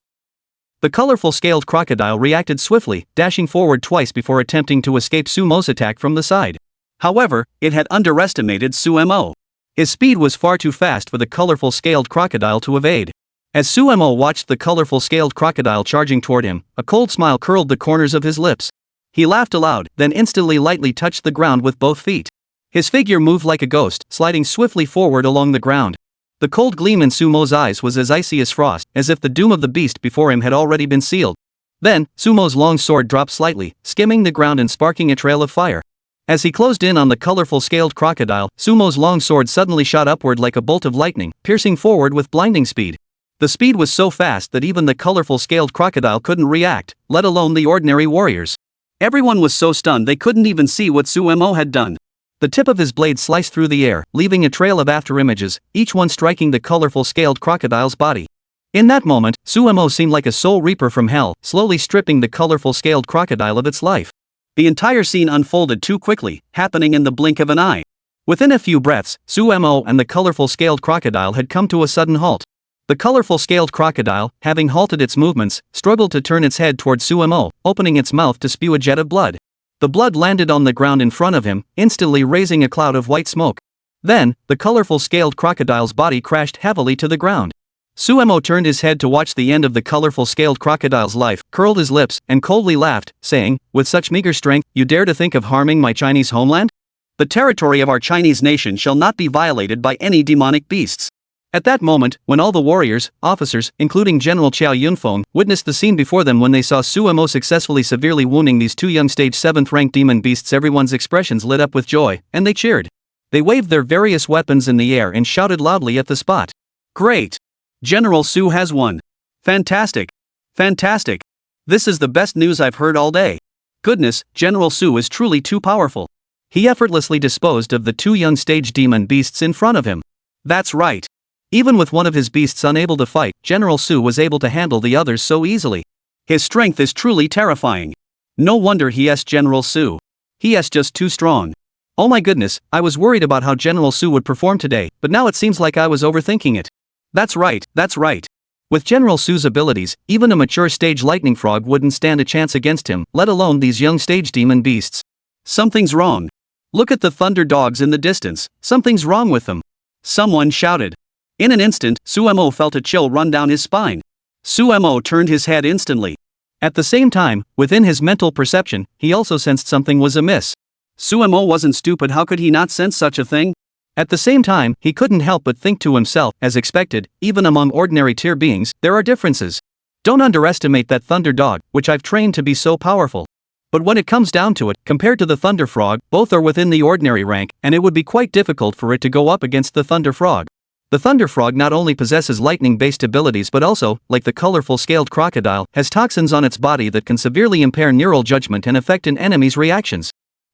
The colorful scaled crocodile reacted swiftly, dashing forward twice before attempting to escape Sumo's attack from the side. However, it had underestimated Sumo. His speed was far too fast for the colorful scaled crocodile to evade. As Sumo watched the colorful scaled crocodile charging toward him, a cold smile curled the corners of his lips. He laughed aloud, then instantly lightly touched the ground with both feet. His figure moved like a ghost, sliding swiftly forward along the ground. The cold gleam in Sumo's eyes was as icy as frost, as if the doom of the beast before him had already been sealed. Then, Sumo's long sword dropped slightly, skimming the ground and sparking a trail of fire. As he closed in on the colorful scaled crocodile, Sumo's long sword suddenly shot upward like a bolt of lightning, piercing forward with blinding speed. The speed was so fast that even the colorful scaled crocodile couldn't react, let alone the ordinary warriors. Everyone was so stunned they couldn't even see what Sumo had done. The tip of his blade sliced through the air, leaving a trail of afterimages, each one striking the colorful scaled crocodile's body. In that moment, Sumo seemed like a soul reaper from hell, slowly stripping the colorful scaled crocodile of its life. The entire scene unfolded too quickly, happening in the blink of an eye. Within a few breaths, Sumo and the colorful scaled crocodile had come to a sudden halt. The colorful scaled crocodile, having halted its movements, struggled to turn its head toward Sumo, opening its mouth to spew a jet of blood. The blood landed on the ground in front of him, instantly raising a cloud of white smoke. Then, the colorful scaled crocodile's body crashed heavily to the ground. Sumo turned his head to watch the end of the colorful scaled crocodile's life, curled his lips, and coldly laughed, saying, "With such meager strength, you dare to think of harming my Chinese homeland? The territory of our Chinese nation shall not be violated by any demonic beasts." At that moment, when all the warriors, officers, including General Qiao Yunfeng, witnessed the scene before them when they saw Sumo successfully severely wounding these two young stage 7th rank demon beasts, everyone's expressions lit up with joy, and they cheered. They waved their various weapons in the air and shouted loudly at the spot. "Great! General Su has won! Fantastic! Fantastic! This is the best news I've heard all day. Goodness, General Su is truly too powerful." He effortlessly disposed of the two young stage demon beasts in front of him. That's right. Even with one of his beasts unable to fight, General Su was able to handle the others so easily. His strength is truly terrifying. No wonder he is General Su. He is just too strong. Oh my goodness, I was worried about how General Su would perform today, but now it seems like I was overthinking it. That's right, that's right. With General Su's abilities, even a mature stage lightning frog wouldn't stand a chance against him, let alone these young stage demon beasts. Something's wrong. Look at the thunder dogs in the distance, something's wrong with them. Someone shouted. In an instant, Sumo felt a chill run down his spine. Sumo turned his head instantly. At the same time, within his mental perception, he also sensed something was amiss. Sumo wasn't stupid, how could he not sense such a thing? At the same time, he couldn't help but think to himself, as expected, even among ordinary tier beings, there are differences. Don't underestimate that thunder dog, which I've trained to be so powerful. But when it comes down to it, compared to the thunder frog, both are within the ordinary rank, and it would be quite difficult for it to go up against the thunder frog. The thunder frog not only possesses lightning-based abilities but also, like the colorful scaled crocodile, has toxins on its body that can severely impair neural judgment and affect an enemy's reactions.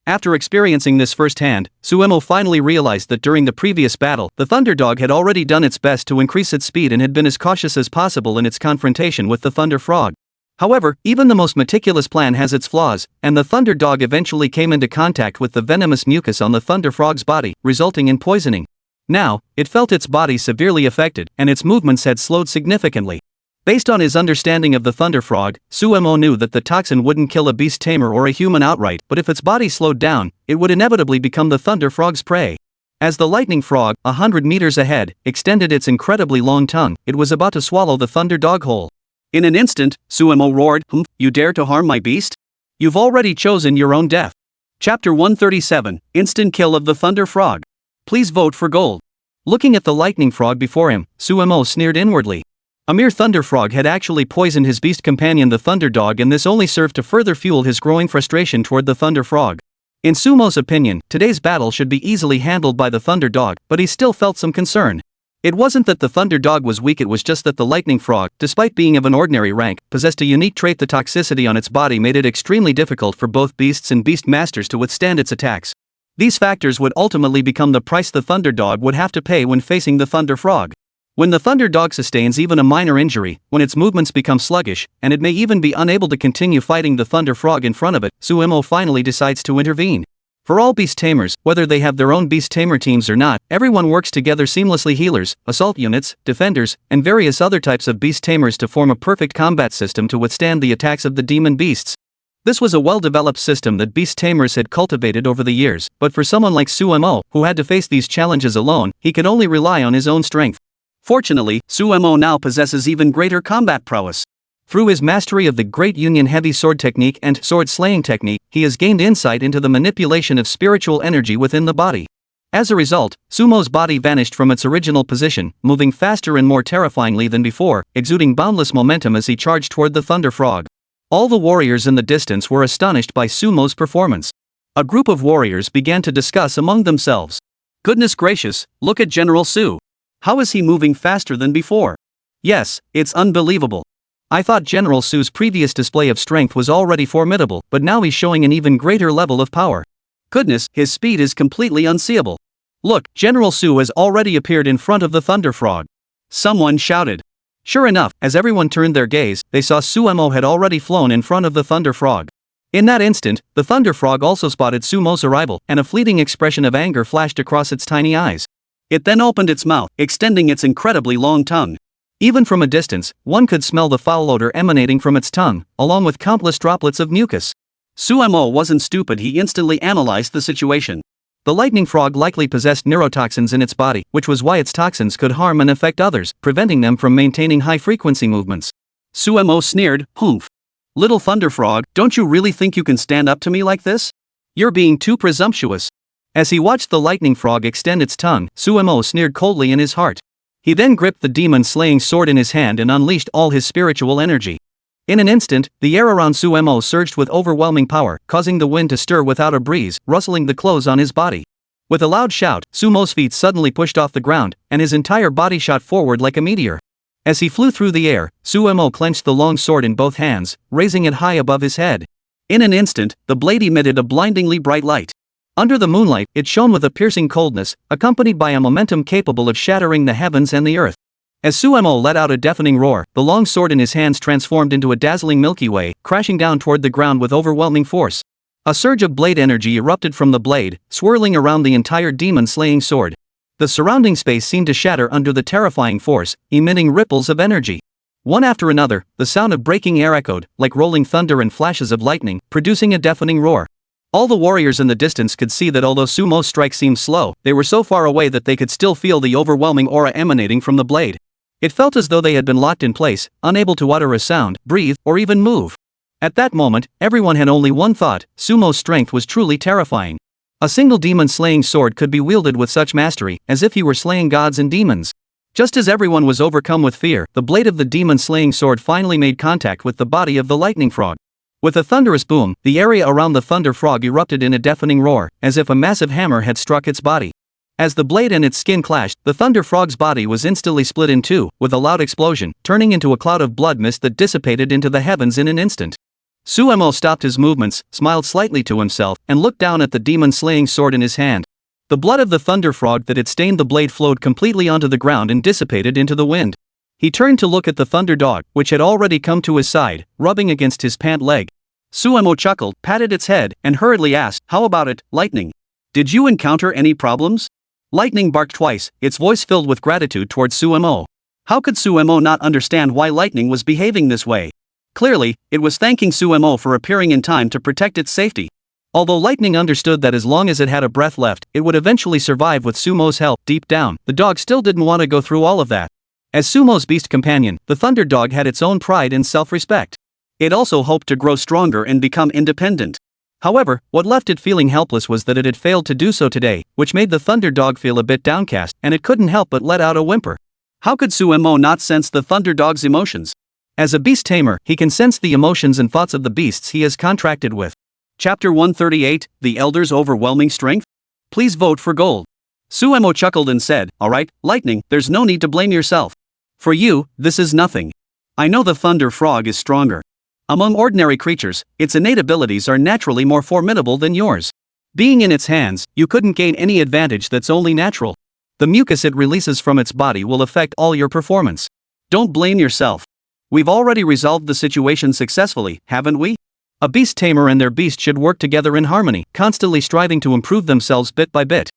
After experiencing this firsthand, Sumo finally realized that during the previous battle, the Thunderdog had already done its best to increase its speed and had been as cautious as possible in its confrontation with the Thunder Frog. However, even the most meticulous plan has its flaws, and the Thunderdog eventually came into contact with the venomous mucus on the Thunder Frog's body, resulting in poisoning. Now, it felt its body severely affected, and its movements had slowed significantly. Based on his understanding of the Thunder Frog, Sumo knew that the toxin wouldn't kill a beast tamer or a human outright, but if its body slowed down, it would inevitably become the Thunder Frog's prey. As the Lightning Frog, 100 meters ahead, extended its incredibly long tongue, it was about to swallow the Thunder Dog whole. In an instant, Sumo roared, You dare to harm my beast? You've already chosen your own death. Chapter 137, Instant Kill of the Thunder Frog. Please vote for gold. Looking at the Lightning Frog before him, Sumo sneered inwardly. A mere Thunder Frog had actually poisoned his beast companion the Thunder Dog, and this only served to further fuel his growing frustration toward the Thunder Frog. In Sumo's opinion, today's battle should be easily handled by the Thunder Dog, but he still felt some concern. It wasn't that the Thunder Dog was weak, it was just that the Lightning Frog, despite being of an ordinary rank, possessed a unique trait. The toxicity on its body made it extremely difficult for both beasts and beast masters to withstand its attacks. These factors would ultimately become the price the Thunder Dog would have to pay when facing the Thunder Frog. When the Thunder Dog sustains even a minor injury, when its movements become sluggish, and it may even be unable to continue fighting the Thunder Frog in front of it, Suemo finally decides to intervene. For all beast tamers, whether they have their own beast tamer teams or not, everyone works together seamlessly. Healers, assault units, defenders, and various other types of beast tamers to form a perfect combat system to withstand the attacks of the demon beasts. This was a well-developed system that beast tamers had cultivated over the years, but for someone like Suemo, who had to face these challenges alone, he could only rely on his own strength. Fortunately, Suemo now possesses even greater combat prowess. Through his mastery of the Great Union Heavy Sword Technique and Sword Slaying Technique, he has gained insight into the manipulation of spiritual energy within the body. As a result, Sumo's body vanished from its original position, moving faster and more terrifyingly than before, exuding boundless momentum as he charged toward the Thunder Frog. All the warriors in the distance were astonished by Sumo's performance. A group of warriors began to discuss among themselves. Goodness gracious, look at General Su. How is he moving faster than before? Yes, it's unbelievable. I thought General Su's previous display of strength was already formidable, but now he's showing an even greater level of power. Goodness, his speed is completely unseeable. Look, General Su has already appeared in front of the Thunder Frog. Someone shouted. Sure enough, as everyone turned their gaze, they saw Suemo had already flown in front of the Thunder Frog. In that instant, the Thunder Frog also spotted Sumo's arrival, and a fleeting expression of anger flashed across its tiny eyes. It then opened its mouth, extending its incredibly long tongue. Even from a distance, one could smell the foul odor emanating from its tongue, along with countless droplets of mucus. Suemo wasn't stupid, he instantly analyzed the situation. The lightning frog likely possessed neurotoxins in its body, which was why its toxins could harm and affect others, preventing them from maintaining high-frequency movements. Suemo sneered, "Humph. Little Thunder Frog, don't you really think you can stand up to me like this? You're being too presumptuous." As he watched the lightning frog extend its tongue, Suemo sneered coldly in his heart. He then gripped the demon-slaying sword in his hand and unleashed all his spiritual energy. In an instant, the air around Suemo surged with overwhelming power, causing the wind to stir without a breeze, rustling the clothes on his body. With a loud shout, Sumo's feet suddenly pushed off the ground, and his entire body shot forward like a meteor. As he flew through the air, Suemo clenched the long sword in both hands, raising it high above his head. In an instant, the blade emitted a blindingly bright light. Under the moonlight, it shone with a piercing coldness, accompanied by a momentum capable of shattering the heavens and the earth. As Suemo let out a deafening roar, the long sword in his hands transformed into a dazzling Milky Way, crashing down toward the ground with overwhelming force. A surge of blade energy erupted from the blade, swirling around the entire demon-slaying sword. The surrounding space seemed to shatter under the terrifying force, emitting ripples of energy. One after another, the sound of breaking air echoed, like rolling thunder and flashes of lightning, producing a deafening roar. All the warriors in the distance could see that although Sumo's strike seemed slow, they were so far away that they could still feel the overwhelming aura emanating from the blade. It felt as though they had been locked in place, unable to utter a sound, breathe, or even move. At that moment, everyone had only one thought: Sumo's strength was truly terrifying. A single demon-slaying sword could be wielded with such mastery, as if he were slaying gods and demons. Just as everyone was overcome with fear, the blade of the demon-slaying sword finally made contact with the body of the lightning frog. With a thunderous boom, the area around the Thunder Frog erupted in a deafening roar, as if a massive hammer had struck its body. As the blade and its skin clashed, the Thunder Frog's body was instantly split in two, with a loud explosion, turning into a cloud of blood mist that dissipated into the heavens in an instant. Suemo stopped his movements, smiled slightly to himself, and looked down at the demon-slaying sword in his hand. The blood of the Thunder Frog that had stained the blade flowed completely onto the ground and dissipated into the wind. He turned to look at the Thunder Dog, which had already come to his side, rubbing against his pant leg. Suemo chuckled, patted its head, and hurriedly asked, "How about it, Lightning? Did you encounter any problems?" Lightning barked twice, its voice filled with gratitude towards Suemo. How could Suemo not understand why Lightning was behaving this way? Clearly, it was thanking Suemo for appearing in time to protect its safety. Although Lightning understood that as long as it had a breath left, it would eventually survive with Sumo's help, deep down, the dog still didn't want to go through all of that. As Sumo's beast companion, the Thunder Dog had its own pride and self-respect. It also hoped to grow stronger and become independent. However, what left it feeling helpless was that it had failed to do so today, which made the Thunder Dog feel a bit downcast, and it couldn't help but let out a whimper. How could Suemo not sense the Thunder Dog's emotions? As a beast tamer, he can sense the emotions and thoughts of the beasts he has contracted with. Chapter 138, The Elder's Overwhelming Strength? Please vote for gold. Suemo chuckled and said, "Alright, Lightning, there's no need to blame yourself. For you, this is nothing. I know the Thunder Frog is stronger. Among ordinary creatures, its innate abilities are naturally more formidable than yours. Being in its hands, you couldn't gain any advantage that's only natural. The mucus it releases from its body will affect all your performance. Don't blame yourself. We've already resolved the situation successfully, haven't we? A beast tamer and their beast should work together in harmony, constantly striving to improve themselves bit by bit.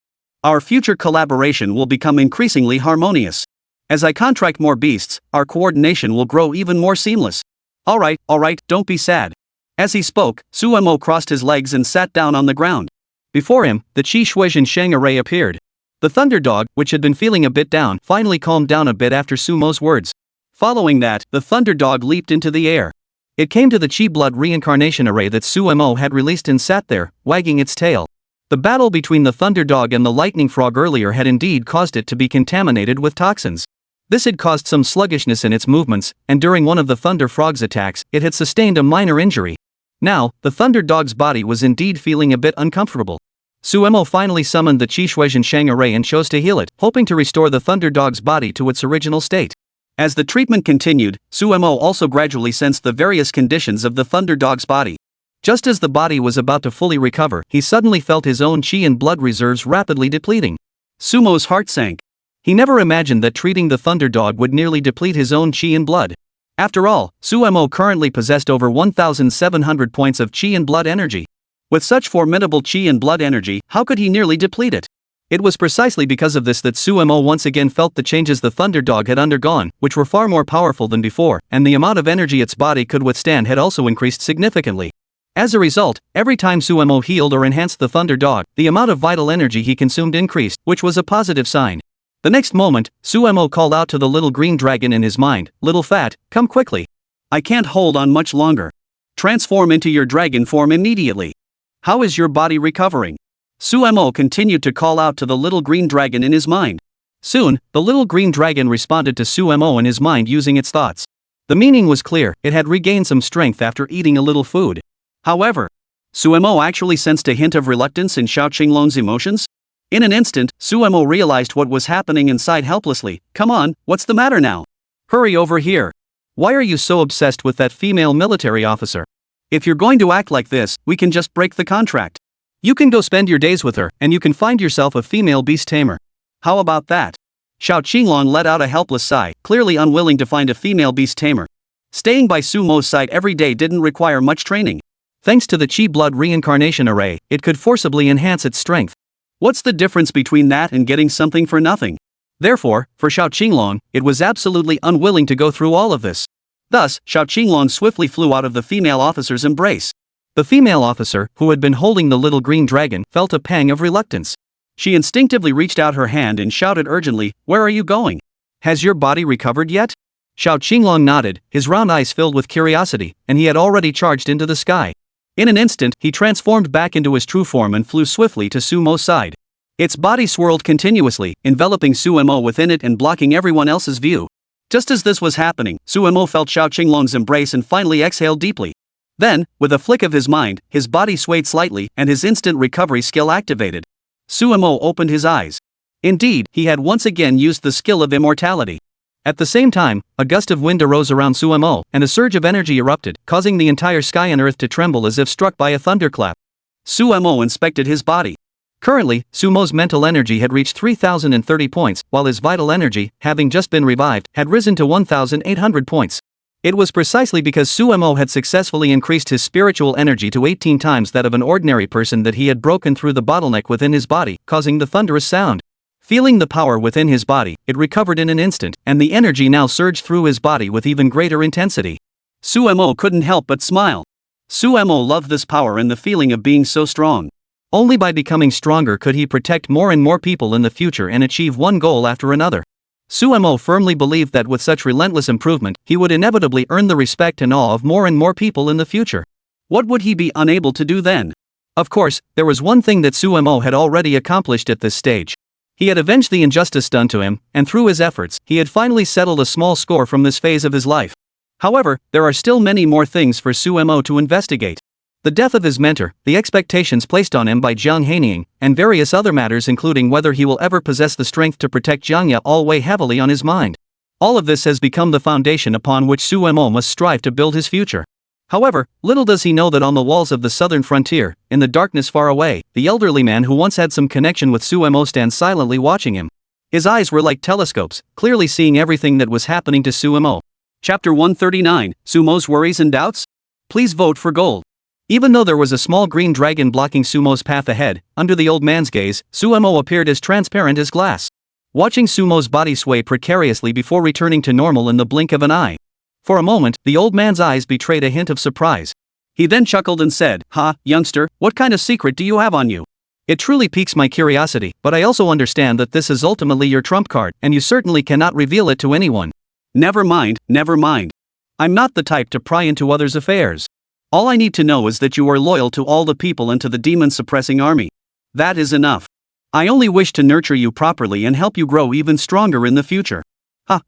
Our future collaboration will become increasingly harmonious. As I contract more beasts, our coordination will grow even more seamless. Alright, don't be sad." As he spoke, Suemo crossed his legs and sat down on the ground. Before him, the Qi Shuizhen Sheng array appeared. The thunder dog, which had been feeling a bit down, finally calmed down a bit after Sumo's words. Following that, the thunder dog leaped into the air. It came to the Qi blood reincarnation array that Suemo had released and sat there, wagging its tail. The battle between the thunder dog and the lightning frog earlier had indeed caused it to be contaminated with toxins. This had caused some sluggishness in its movements, and during one of the thunder frog's attacks, it had sustained a minor injury. Now, the thunder dog's body was indeed feeling a bit uncomfortable. Suemo finally summoned the Qi Shuizhen Sheng array and chose to heal it, hoping to restore the thunder dog's body to its original state. As the treatment continued, Suemo also gradually sensed the various conditions of the thunder dog's body. Just as the body was about to fully recover, he suddenly felt his own qi and blood reserves rapidly depleting. Sumo's heart sank. He never imagined that treating the thunder dog would nearly deplete his own qi and blood. After all, Suemo currently possessed over 1,700 points of qi and blood energy. With such formidable qi and blood energy, how could he nearly deplete it? It was precisely because of this that Suemo once again felt the changes the thunder dog had undergone, which were far more powerful than before, and the amount of energy its body could withstand had also increased significantly. As a result, every time Suemo healed or enhanced the thunder dog, the amount of vital energy he consumed increased, which was a positive sign. The next moment, Suemo called out to the little green dragon in his mind, "Little Fat, come quickly. I can't hold on much longer. Transform into your dragon form immediately. How is your body recovering?" Suemo continued to call out to the little green dragon in his mind. Soon, the little green dragon responded to Suemo in his mind using its thoughts. The meaning was clear, it had regained some strength after eating a little food. However, Suemo actually sensed a hint of reluctance in Xiao Qinglong's emotions. In an instant, Suemo realized what was happening and sighed helplessly. "Come on, what's the matter now? Hurry over here. Why are you so obsessed with that female military officer? If you're going to act like this, we can just break the contract. You can go spend your days with her, and you can find yourself a female beast tamer. How about that?" Xiao Qinglong let out a helpless sigh, clearly unwilling to find a female beast tamer. Staying by Sumo's side every day didn't require much training. Thanks to the Qi blood reincarnation array, it could forcibly enhance its strength. What's the difference between that and getting something for nothing? Therefore, for Xiao Qinglong, it was absolutely unwilling to go through all of this. Thus, Xiao Qinglong swiftly flew out of the female officer's embrace. The female officer, who had been holding the little green dragon, felt a pang of reluctance. She instinctively reached out her hand and shouted urgently, "Where are you going? Has your body recovered yet?" Xiao Qinglong nodded, his round eyes filled with curiosity, and he had already charged into the sky. In an instant, he transformed back into his true form and flew swiftly to Sumo's side. Its body swirled continuously, enveloping Suemo within it and blocking everyone else's view. Just as this was happening, Suemo felt Xiao Qinglong's embrace and finally exhaled deeply. Then, with a flick of his mind, his body swayed slightly, and his instant recovery skill activated. Suemo opened his eyes. Indeed, he had once again used the skill of immortality. At the same time, a gust of wind arose around Suemo, and a surge of energy erupted, causing the entire sky and earth to tremble as if struck by a thunderclap. Suemo inspected his body. Currently, Sumo's mental energy had reached 3,030 points, while his vital energy, having just been revived, had risen to 1,800 points. It was precisely because Suemo had successfully increased his spiritual energy to 18 times that of an ordinary person that he had broken through the bottleneck within his body, causing the thunderous sound. Feeling the power within his body, it recovered in an instant, and the energy now surged through his body with even greater intensity. Suemo couldn't help but smile. Suemo loved this power and the feeling of being so strong. Only by becoming stronger could he protect more and more people in the future and achieve one goal after another. Suemo firmly believed that with such relentless improvement, he would inevitably earn the respect and awe of more and more people in the future. What would he be unable to do then? Of course, there was one thing that Suemo had already accomplished at this stage. He had avenged the injustice done to him, and through his efforts, he had finally settled a small score from this phase of his life. However, there are still many more things for Suemo to investigate. The death of his mentor, the expectations placed on him by Jiang Hanying, and various other matters including whether he will ever possess the strength to protect Jiang Ya all weigh heavily on his mind. All of this has become the foundation upon which Xu Mo must strive to build his future. However, little does he know that on the walls of the southern frontier, in the darkness far away, the elderly man who once had some connection with Xu Mo stands silently watching him. His eyes were like telescopes, clearly seeing everything that was happening to Xu Mo. Chapter 139, Xu Mo's Worries and Doubts? Please vote for gold. Even though there was a small green dragon blocking Xu Mo's path ahead, under the old man's gaze, Xu Mo appeared as transparent as glass. Watching Xu Mo's body sway precariously before returning to normal in the blink of an eye. For a moment, the old man's eyes betrayed a hint of surprise. He then chuckled and said, "Ha, youngster, what kind of secret do you have on you? It truly piques my curiosity, but I also understand that this is ultimately your trump card, and you certainly cannot reveal it to anyone." Never mind, never mind. I'm not the type to pry into others' affairs. All I need to know is that you are loyal to all the people and to the demon-suppressing army. That is enough. I only wish to nurture you properly and help you grow even stronger in the future.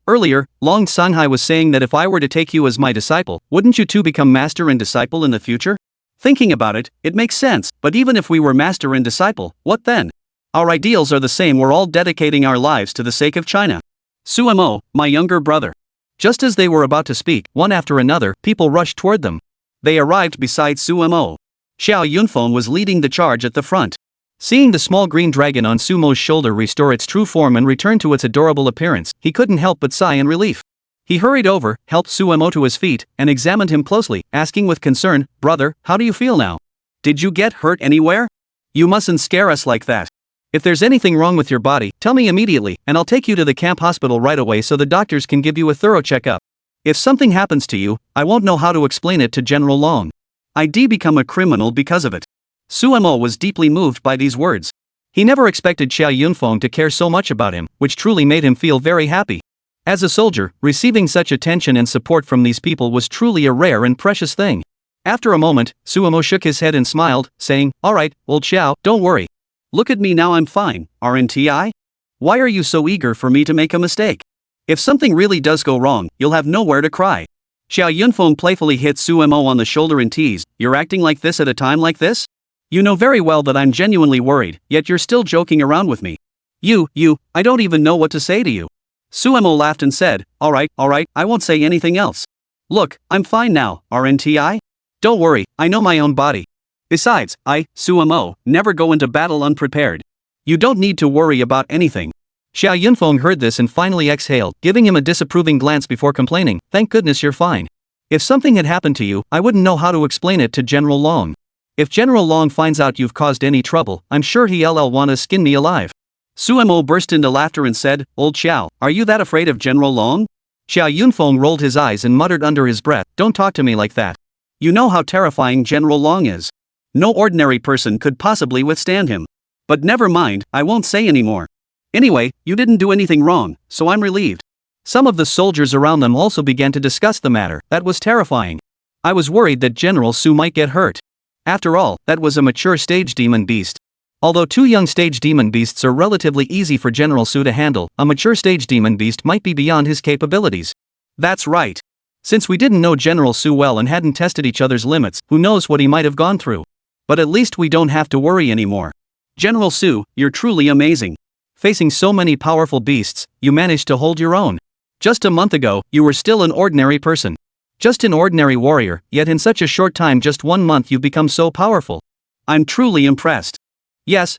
Earlier, Long Sanghai was saying that if I were to take you as my disciple, wouldn't you two become master and disciple in the future? Thinking about it, it makes sense, but even if we were master and disciple, what then? Our ideals are the same, we're all dedicating our lives to the sake of China. Xu Mo, my younger brother. Just as they were about to speak, one after another, people rushed toward them. They arrived beside Xu Mo. Xiao Yunfeng was leading the charge at the front. Seeing the small green dragon on Xu Mo's shoulder restore its true form and return to its adorable appearance, he couldn't help but sigh in relief. He hurried over, helped Xu Mo to his feet, and examined him closely, asking with concern, "Brother, how do you feel now? Did you get hurt anywhere? You mustn't scare us like that. If there's anything wrong with your body, tell me immediately, and I'll take you to the camp hospital right away so the doctors can give you a thorough checkup. If something happens to you, I won't know how to explain it to General Long. I'd become a criminal because of it." Xu Mo was deeply moved by these words. He never expected Xiao Yunfeng to care so much about him, which truly made him feel very happy. As a soldier, receiving such attention and support from these people was truly a rare and precious thing. After a moment, Xu Mo shook his head and smiled, saying, "Alright, old Xiao, don't worry. Look at me now, I'm fine, aren't I? Why are you so eager for me to make a mistake? If something really does go wrong, you'll have nowhere to cry." Xiao Yunfeng playfully hit Xu Mo on the shoulder and teased, "You're acting like this at a time like this? You know very well that I'm genuinely worried, yet you're still joking around with me. I don't even know what to say to you." Xu Mo laughed and said, alright, I won't say anything else. Look, I'm fine now, aren't I? Don't worry, I know my own body. Besides, Xu Mo, never go into battle unprepared. You don't need to worry about anything." Xiao Yunfeng heard this and finally exhaled, giving him a disapproving glance before complaining, "Thank goodness you're fine. If something had happened to you, I wouldn't know how to explain it to General Long. If General Long finds out you've caused any trouble, I'm sure he'll want to skin me alive." Xu Mo burst into laughter and said, "Old Xiao, are you that afraid of General Long?" Xiao Yunfeng rolled his eyes and muttered under his breath, "Don't talk to me like that. You know how terrifying General Long is. No ordinary person could possibly withstand him. But never mind, I won't say anymore. Anyway, you didn't do anything wrong, so I'm relieved." Some of the soldiers around them also began to discuss the matter. That was terrifying. I was worried that General Xu might get hurt. After all, that was a mature stage demon beast. Although two young stage demon beasts are relatively easy for General Xu to handle, a mature stage demon beast might be beyond his capabilities. That's right. Since we didn't know General Xu well and hadn't tested each other's limits, who knows what he might have gone through. But at least we don't have to worry anymore. General Xu, you're truly amazing. Facing so many powerful beasts, you managed to hold your own. Just a month ago, you were still an ordinary person. Just an ordinary warrior, yet in such a short time, just 1 month, you've become so powerful. I'm truly impressed. Yes,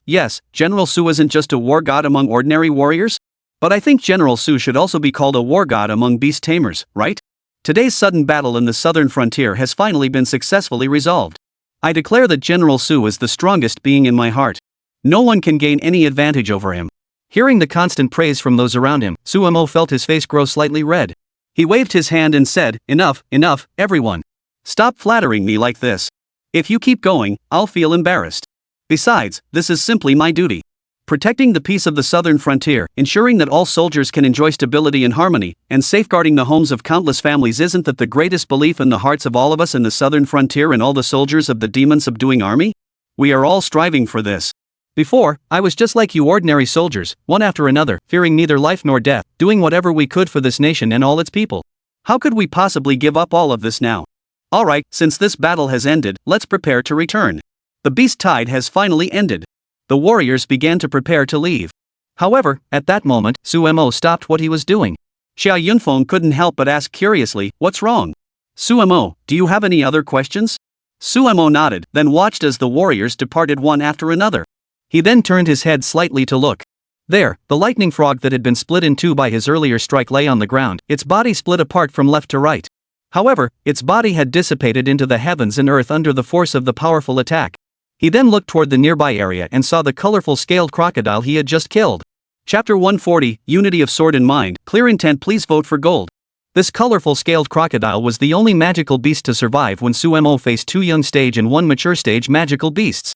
General Xu isn't just a war god among ordinary warriors? But I think General Xu should also be called a war god among beast tamers, right? Today's sudden battle in the southern frontier has finally been successfully resolved. I declare that General Xu is the strongest being in my heart. No one can gain any advantage over him." Hearing the constant praise from those around him, Xu Mo felt his face grow slightly red. He waved his hand and said, enough, everyone. Stop flattering me like this. If you keep going, I'll feel embarrassed. Besides, this is simply my duty. Protecting the peace of the southern frontier, ensuring that all soldiers can enjoy stability and harmony, and safeguarding the homes of countless families, isn't that the greatest belief in the hearts of all of us in the southern frontier and all the soldiers of the demon-subduing army? We are all striving for this. Before, I was just like you ordinary soldiers, one after another, fearing neither life nor death, doing whatever we could for this nation and all its people. How could we possibly give up all of this now? Alright, since this battle has ended, let's prepare to return. The beast tide has finally ended. The warriors began to prepare to leave. However, at that moment, Sumo stopped what he was doing. Xiao Yunfeng couldn't help but ask curiously, "What's wrong? Sumo, do you have any other questions?" Sumo nodded, then watched as the warriors departed one after another. He then turned his head slightly to look. There, the lightning frog that had been split in two by his earlier strike lay on the ground, its body split apart from left to right. However, its body had dissipated into the heavens and earth under the force of the powerful attack. He then looked toward the nearby area and saw the colorful scaled crocodile he had just killed. Chapter 140, Unity of Sword and Mind, Clear Intent. Please vote for gold. This colorful scaled crocodile was the only magical beast to survive when Sumo faced two young stage and one mature stage magical beasts.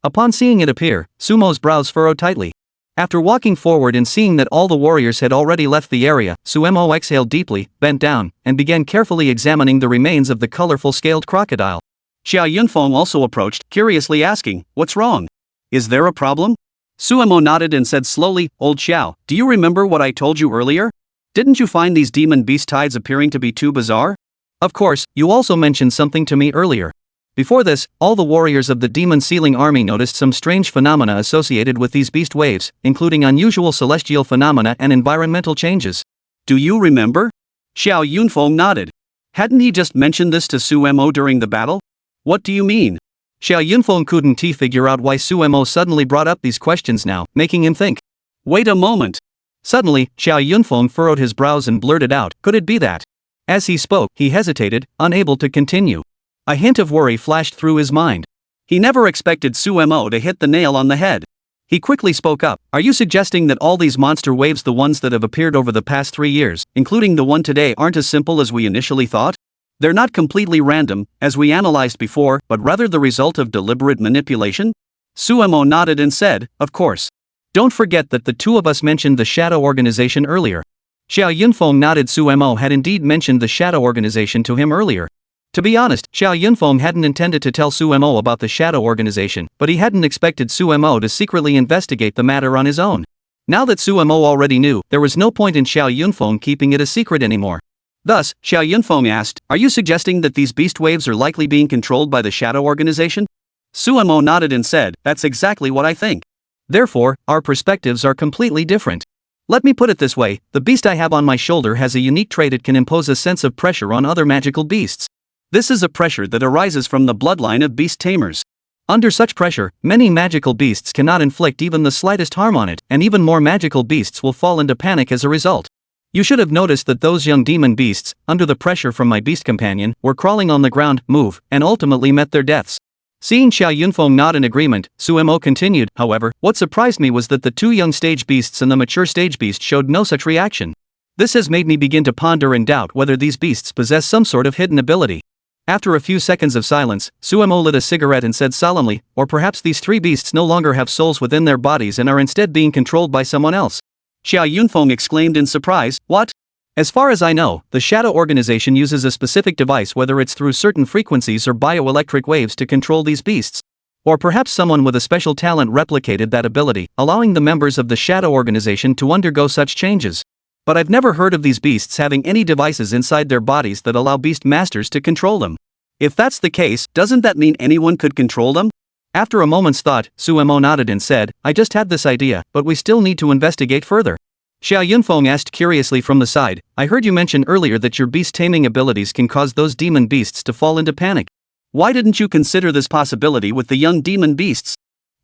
Upon seeing it appear, Sumo's brows furrowed tightly. After walking forward and seeing that all the warriors had already left the area, Sumo exhaled deeply, bent down, and began carefully examining the remains of the colorful scaled crocodile. Xiao Yunfeng also approached, curiously asking, "What's wrong? Is there a problem?" Sumo nodded and said slowly, "Old Xiao, do you remember what I told you earlier? Didn't you find these demon beast tides appearing to be too bizarre? Of course, you also mentioned something to me earlier." Before this, all the warriors of the demon sealing army noticed some strange phenomena associated with these beast waves, including unusual celestial phenomena and environmental changes. "Do you remember?" Xiao Yunfeng nodded. Hadn't he just mentioned this to Sumo during the battle? "What do you mean?" Xiao Yunfeng couldn't figure out why Sumo suddenly brought up these questions now, making him think. "Wait a moment." Suddenly, Xiao Yunfeng furrowed his brows and blurted out, "Could it be that?" As he spoke, he hesitated, unable to continue. A hint of worry flashed through his mind. He never expected Sumo to hit the nail on the head. He quickly spoke up, "Are you suggesting that all these monster waves, the ones that have appeared over the past 3 years, including the one today, aren't as simple as we initially thought? They're not completely random, as we analyzed before, but rather the result of deliberate manipulation?" Sumo nodded and said, "Of course. Don't forget that the two of us mentioned the Shadow Organization earlier." Xiao Yunfeng nodded. Sumo had indeed mentioned the Shadow Organization to him earlier. To be honest, Xiao Yunfeng hadn't intended to tell Sumo about the Shadow Organization, but he hadn't expected Sumo to secretly investigate the matter on his own. Now that Sumo already knew, there was no point in Xiao Yunfeng keeping it a secret anymore. Thus, Xiao Yunfeng asked, "Are you suggesting that these beast waves are likely being controlled by the Shadow Organization?" Sumo nodded and said, "That's exactly what I think. Therefore, our perspectives are completely different. Let me put it this way, the beast I have on my shoulder has a unique trait: it can impose a sense of pressure on other magical beasts. This is a pressure that arises from the bloodline of beast tamers. Under such pressure, many magical beasts cannot inflict even the slightest harm on it, and even more magical beasts will fall into panic as a result. You should have noticed that those young demon beasts, under the pressure from my beast companion, were crawling on the ground, move, and ultimately met their deaths." Seeing Xiao Yunfeng nod in agreement, Sumo continued, "However, what surprised me was that the two young stage beasts and the mature stage beast showed no such reaction. This has made me begin to ponder and doubt whether these beasts possess some sort of hidden ability." After a few seconds of silence, Sumo lit a cigarette and said solemnly, "Or perhaps these three beasts no longer have souls within their bodies and are instead being controlled by someone else." Xiao Yunfeng exclaimed in surprise, "What?" "As far as I know, the Shadow Organization uses a specific device, whether it's through certain frequencies or bioelectric waves, to control these beasts. Or perhaps someone with a special talent replicated that ability, allowing the members of the Shadow Organization to undergo such changes. But I've never heard of these beasts having any devices inside their bodies that allow beast masters to control them. If that's the case, doesn't that mean anyone could control them?" After a moment's thought, Sumo nodded and said, "I just had this idea, but we still need to investigate further." Xiao Yunfeng asked curiously from the side, "I heard you mention earlier that your beast taming abilities can cause those demon beasts to fall into panic. Why didn't you consider this possibility with the young demon beasts?"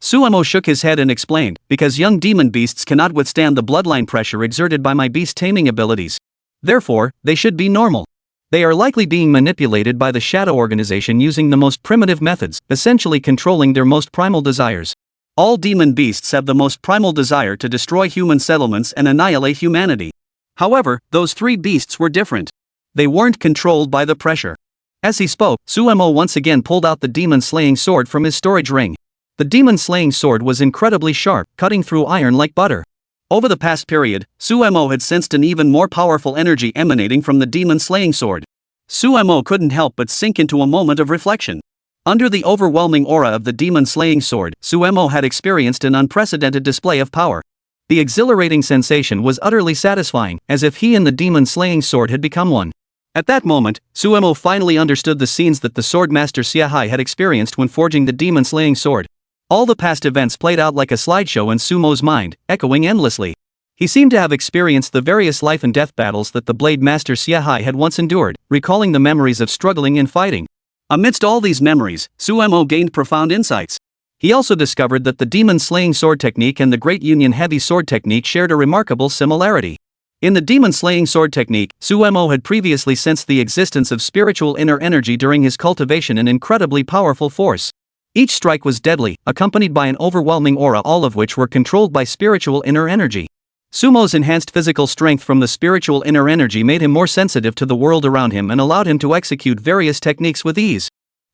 Sumo shook his head and explained, "Because young demon beasts cannot withstand the bloodline pressure exerted by my beast taming abilities. Therefore, they should be normal. They are likely being manipulated by the Shadow Organization using the most primitive methods, essentially controlling their most primal desires. All demon beasts have the most primal desire to destroy human settlements and annihilate humanity. However, those three beasts were different. They weren't controlled by the pressure." As he spoke, Sumo once again pulled out the demon-slaying sword from his storage ring. The demon-slaying sword was incredibly sharp, cutting through iron like butter. Over the past period, Sumo had sensed an even more powerful energy emanating from the demon-slaying sword. Sumo couldn't help but sink into a moment of reflection. Under the overwhelming aura of the demon-slaying sword, Sumo had experienced an unprecedented display of power. The exhilarating sensation was utterly satisfying, as if he and the demon-slaying sword had become one. At that moment, Suemo finally understood the scenes that the sword master Xiahai had experienced when forging the demon-slaying sword. All the past events played out like a slideshow in Sumo's mind, echoing endlessly. He seemed to have experienced the various life and death battles that the blade master Xiahai had once endured, recalling the memories of struggling and fighting. Amidst all these memories, Suemo gained profound insights. He also discovered that the demon-slaying sword technique and the Great Union heavy sword technique shared a remarkable similarity. In the demon-slaying sword technique, Suemo had previously sensed the existence of spiritual inner energy during his cultivation, an incredibly powerful force. Each strike was deadly, accompanied by an overwhelming aura, all of which were controlled by spiritual inner energy. Sumo's enhanced physical strength from the spiritual inner energy made him more sensitive to the world around him and allowed him to execute various techniques with ease.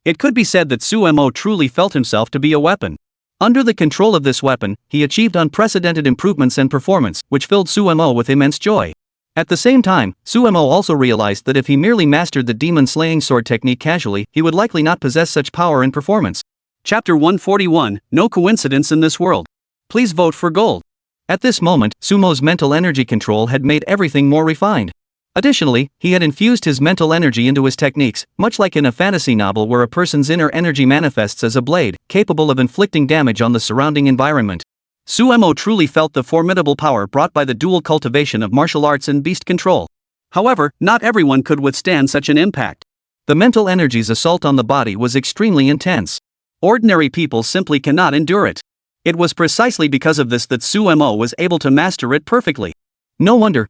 It could be said that Suemo truly felt himself to be a weapon. Under the control of this weapon, he achieved unprecedented improvements and performance, which filled Suemo with immense joy. At the same time, Suemo also realized that if he merely mastered the demon-slaying sword technique casually, he would likely not possess such power and performance. Chapter 141, No Coincidence in This World. Please vote for gold. At this moment, Sumo's mental energy control had made everything more refined. Additionally, he had infused his mental energy into his techniques, much like in a fantasy novel where a person's inner energy manifests as a blade, capable of inflicting damage on the surrounding environment. Suemo truly felt the formidable power brought by the dual cultivation of martial arts and beast control. However, not everyone could withstand such an impact. The mental energy's assault on the body was extremely intense. Ordinary people simply cannot endure it. It was precisely because of this that Suemo was able to master it perfectly. No wonder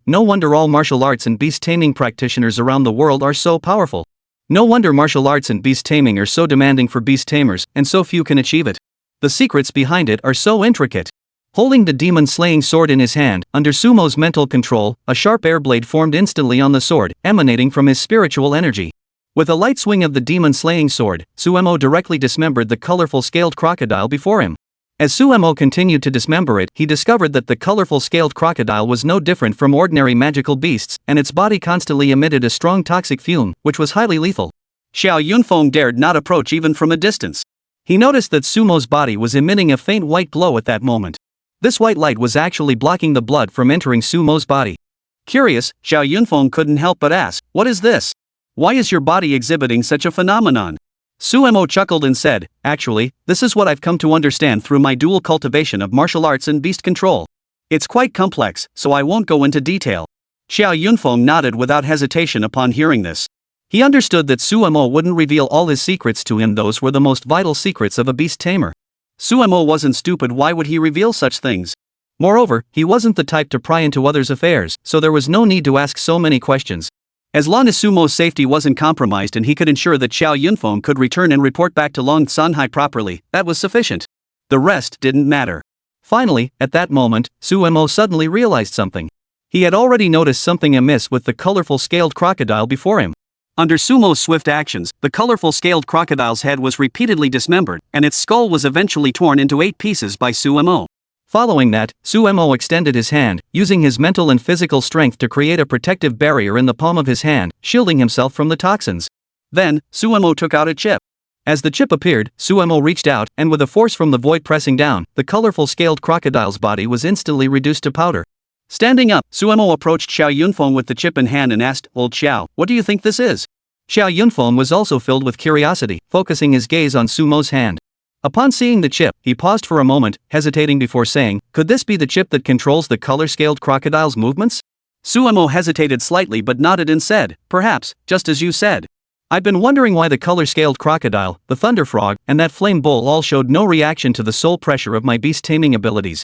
all martial arts and beast taming practitioners around the world are so powerful. No wonder martial arts and beast taming are so demanding for beast tamers, and so few can achieve it. The secrets behind it are so intricate. Holding the demon-slaying sword in his hand, under Sumo's mental control, a sharp air blade formed instantly on the sword, emanating from his spiritual energy. With a light swing of the demon-slaying sword, Suemo directly dismembered the colorful scaled crocodile before him. As Suemo continued to dismember it, he discovered that the colorful scaled crocodile was no different from ordinary magical beasts, and its body constantly emitted a strong toxic fume, which was highly lethal. Xiao Yunfeng dared not approach even from a distance. He noticed that Sumo's body was emitting a faint white glow at that moment. This white light was actually blocking the blood from entering Sumo's body. Curious, Xiao Yunfeng couldn't help but ask, "What is this? Why is your body exhibiting such a phenomenon?" Suemo chuckled and said, "Actually, this is what I've come to understand through my dual cultivation of martial arts and beast control. It's quite complex, so I won't go into detail." Xiao Yunfeng nodded without hesitation upon hearing this. He understood that Suemo wouldn't reveal all his secrets to him. Those were the most vital secrets of a beast tamer. Suemo wasn't stupid. Why would he reveal such things? Moreover, he wasn't the type to pry into others' affairs, so there was no need to ask so many questions. As long as Sumo's safety wasn't compromised and he could ensure that Xiao Yunfeng could return and report back to Long Sanhai properly, that was sufficient. The rest didn't matter. Finally, at that moment, Suemo suddenly realized something. He had already noticed something amiss with the colorful scaled crocodile before him. Under Sumo's swift actions, the colorful scaled crocodile's head was repeatedly dismembered, and its skull was eventually torn into 8 pieces by Suemo. Following that, Suemo extended his hand, using his mental and physical strength to create a protective barrier in the palm of his hand, shielding himself from the toxins. Then, Suemo took out a chip. As the chip appeared, Suemo reached out, and with a force from the void pressing down, the colorful scaled crocodile's body was instantly reduced to powder. Standing up, Suemo approached Xiao Yunfeng with the chip in hand and asked, "Old Xiao, what do you think this is?" Xiao Yunfeng was also filled with curiosity, focusing his gaze on Sumo's hand. Upon seeing the chip, he paused for a moment, hesitating before saying, "Could this be the chip that controls the color-scaled crocodile's movements?" Suemo hesitated slightly but nodded and said, "Perhaps, just as you said. I've been wondering why the color-scaled crocodile, the thunder frog, and that flame bull all showed no reaction to the soul pressure of my beast-taming abilities.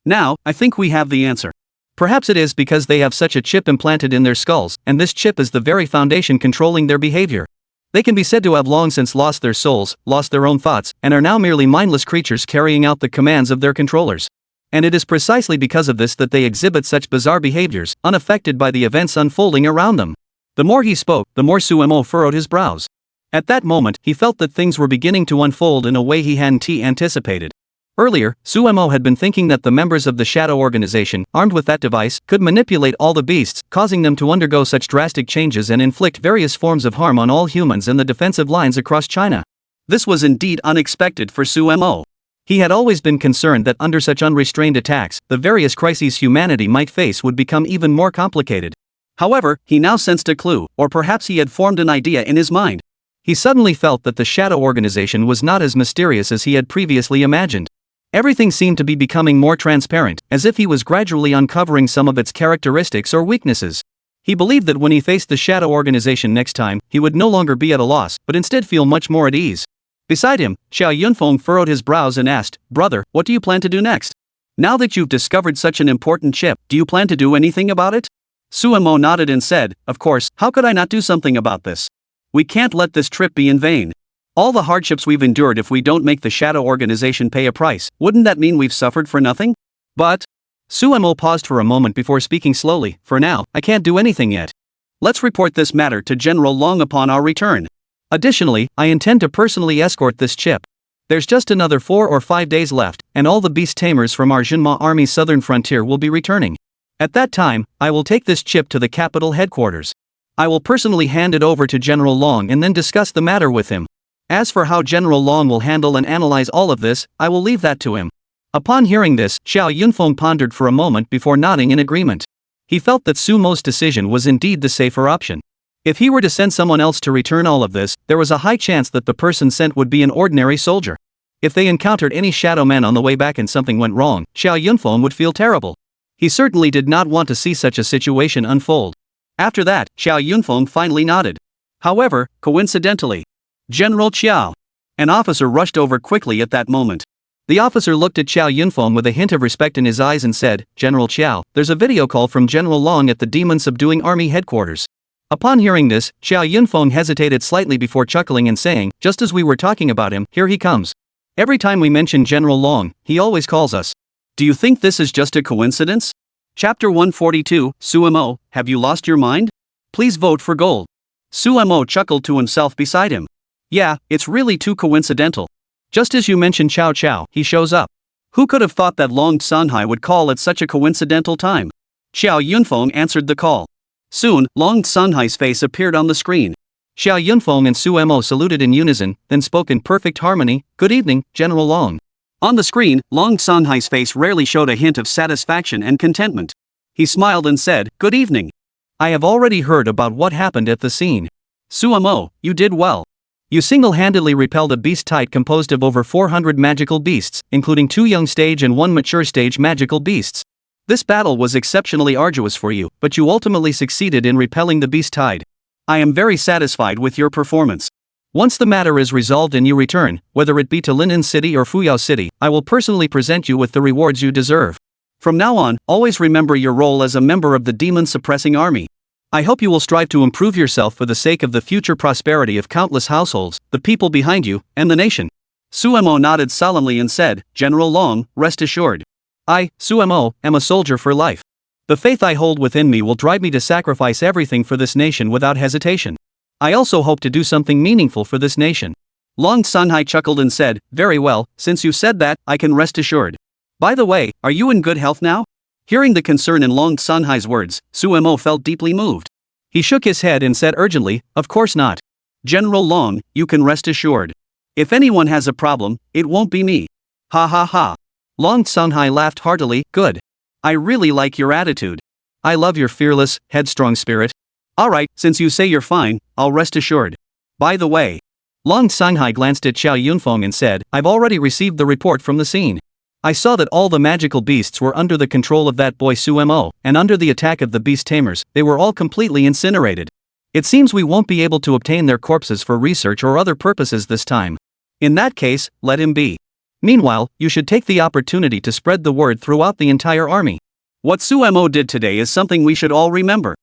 Now, I think we have the answer. Perhaps it is because they have such a chip implanted in their skulls, and this chip is the very foundation controlling their behavior. They can be said to have long since lost their souls, lost their own thoughts, and are now merely mindless creatures carrying out the commands of their controllers. And it is precisely because of this that they exhibit such bizarre behaviors, unaffected by the events unfolding around them." The more he spoke, the more Suemo furrowed his brows. At that moment, he felt that things were beginning to unfold in a way he hadn't anticipated. Earlier, Suemo had been thinking that the members of the Shadow Organization, armed with that device, could manipulate all the beasts, causing them to undergo such drastic changes and inflict various forms of harm on all humans in the defensive lines across China. This was indeed unexpected for Suemo. He had always been concerned that under such unrestrained attacks, the various crises humanity might face would become even more complicated. However, he now sensed a clue, or perhaps he had formed an idea in his mind. He suddenly felt that the shadow organization was not as mysterious as he had previously imagined. Everything seemed to be becoming more transparent, as if he was gradually uncovering some of its characteristics or weaknesses. He believed that when he faced the shadow organization next time, he would no longer be at a loss, but instead feel much more at ease. Beside him, Xiao Yunfeng furrowed his brows and asked, "Brother, what do you plan to do next? Now that you've discovered such an important chip, do you plan to do anything about it?" Suemo nodded and said, "Of course, how could I not do something about this? We can't let this trip be in vain. All the hardships we've endured, if we don't make the shadow organization pay a price, wouldn't that mean we've suffered for nothing?" "But..." Suemo paused for a moment before speaking slowly, "For now, I can't do anything yet. Let's report this matter to General Long upon our return. Additionally, I intend to personally escort this chip. There's just another 4 or 5 days left, and all the beast tamers from our Jinma army's southern frontier will be returning. At that time, I will take this chip to the capital headquarters. I will personally hand it over to General Long and then discuss the matter with him. As for how General Long will handle and analyze all of this, I will leave that to him." Upon hearing this, Xiao Yunfeng pondered for a moment before nodding in agreement. He felt that Sumo's decision was indeed the safer option. If he were to send someone else to return all of this, there was a high chance that the person sent would be an ordinary soldier. If they encountered any shadow men on the way back and something went wrong, Xiao Yunfeng would feel terrible. He certainly did not want to see such a situation unfold. After that, Xiao Yunfeng finally nodded. However, coincidentally, "General Qiao." An officer rushed over quickly at that moment. The officer looked at Xiao Yunfeng with a hint of respect in his eyes and said, "General Qiao, there's a video call from General Long at the Demon Subduing Army headquarters." Upon hearing this, Xiao Yunfeng hesitated slightly before chuckling and saying, "Just as we were talking about him, here he comes. Every time we mention General Long, he always calls us. Do you think this is just a coincidence?" Chapter 142, Suemo, have you lost your mind? Please vote for gold. Suemo chuckled to himself beside him. Yeah, it's really too coincidental. Just as you mentioned Chow Chow, he shows up. Who could have thought that Long Sanhai would call at such a coincidental time? Xiao Yunfeng answered the call. Soon, Long Sanhai's face appeared on the screen. Xiao Yunfeng and Suemo saluted in unison, then spoke in perfect harmony, "Good evening, General Long." On the screen, Long Sanhai's face rarely showed a hint of satisfaction and contentment. He smiled and said, "Good evening. I have already heard about what happened at the scene. Suemo, you did well. You single-handedly repelled a beast type composed of over 400 magical beasts, including 2 young stage and 1 mature stage magical beasts. This battle was exceptionally arduous for you, but you ultimately succeeded in repelling the beast tide. I am very satisfied with your performance. Once the matter is resolved and you return, whether it be to Linen City or Fuyao City, I will personally present you with the rewards you deserve. From now on, always remember your role as a member of the demon-suppressing army. I hope you will strive to improve yourself for the sake of the future prosperity of countless households, the people behind you, and the nation." Suemo nodded solemnly and said, "General Long, rest assured. I, Suemo, am a soldier for life. The faith I hold within me will drive me to sacrifice everything for this nation without hesitation. I also hope to do something meaningful for this nation." Long Sanhai chuckled and said, "Very well, since you said that, I can rest assured. By the way, are you in good health now?" Hearing the concern in Long Sanhai's words, Suemo felt deeply moved. He shook his head and said urgently, "Of course not. General Long, you can rest assured. If anyone has a problem, it won't be me." Ha ha ha. Long Sanhai laughed heartily, "Good. I really like your attitude. I love your fearless, headstrong spirit. Alright, since you say you're fine, I'll rest assured. By the way." Long Sanhai glanced at Xiao Yunfeng and said, "I've already received the report from the scene. I saw that all the magical beasts were under the control of that boy Suemo, and under the attack of the beast tamers, they were all completely incinerated. It seems we won't be able to obtain their corpses for research or other purposes this time. In that case, let him be. Meanwhile, you should take the opportunity to spread the word throughout the entire army. What Suemo did today is something we should all remember."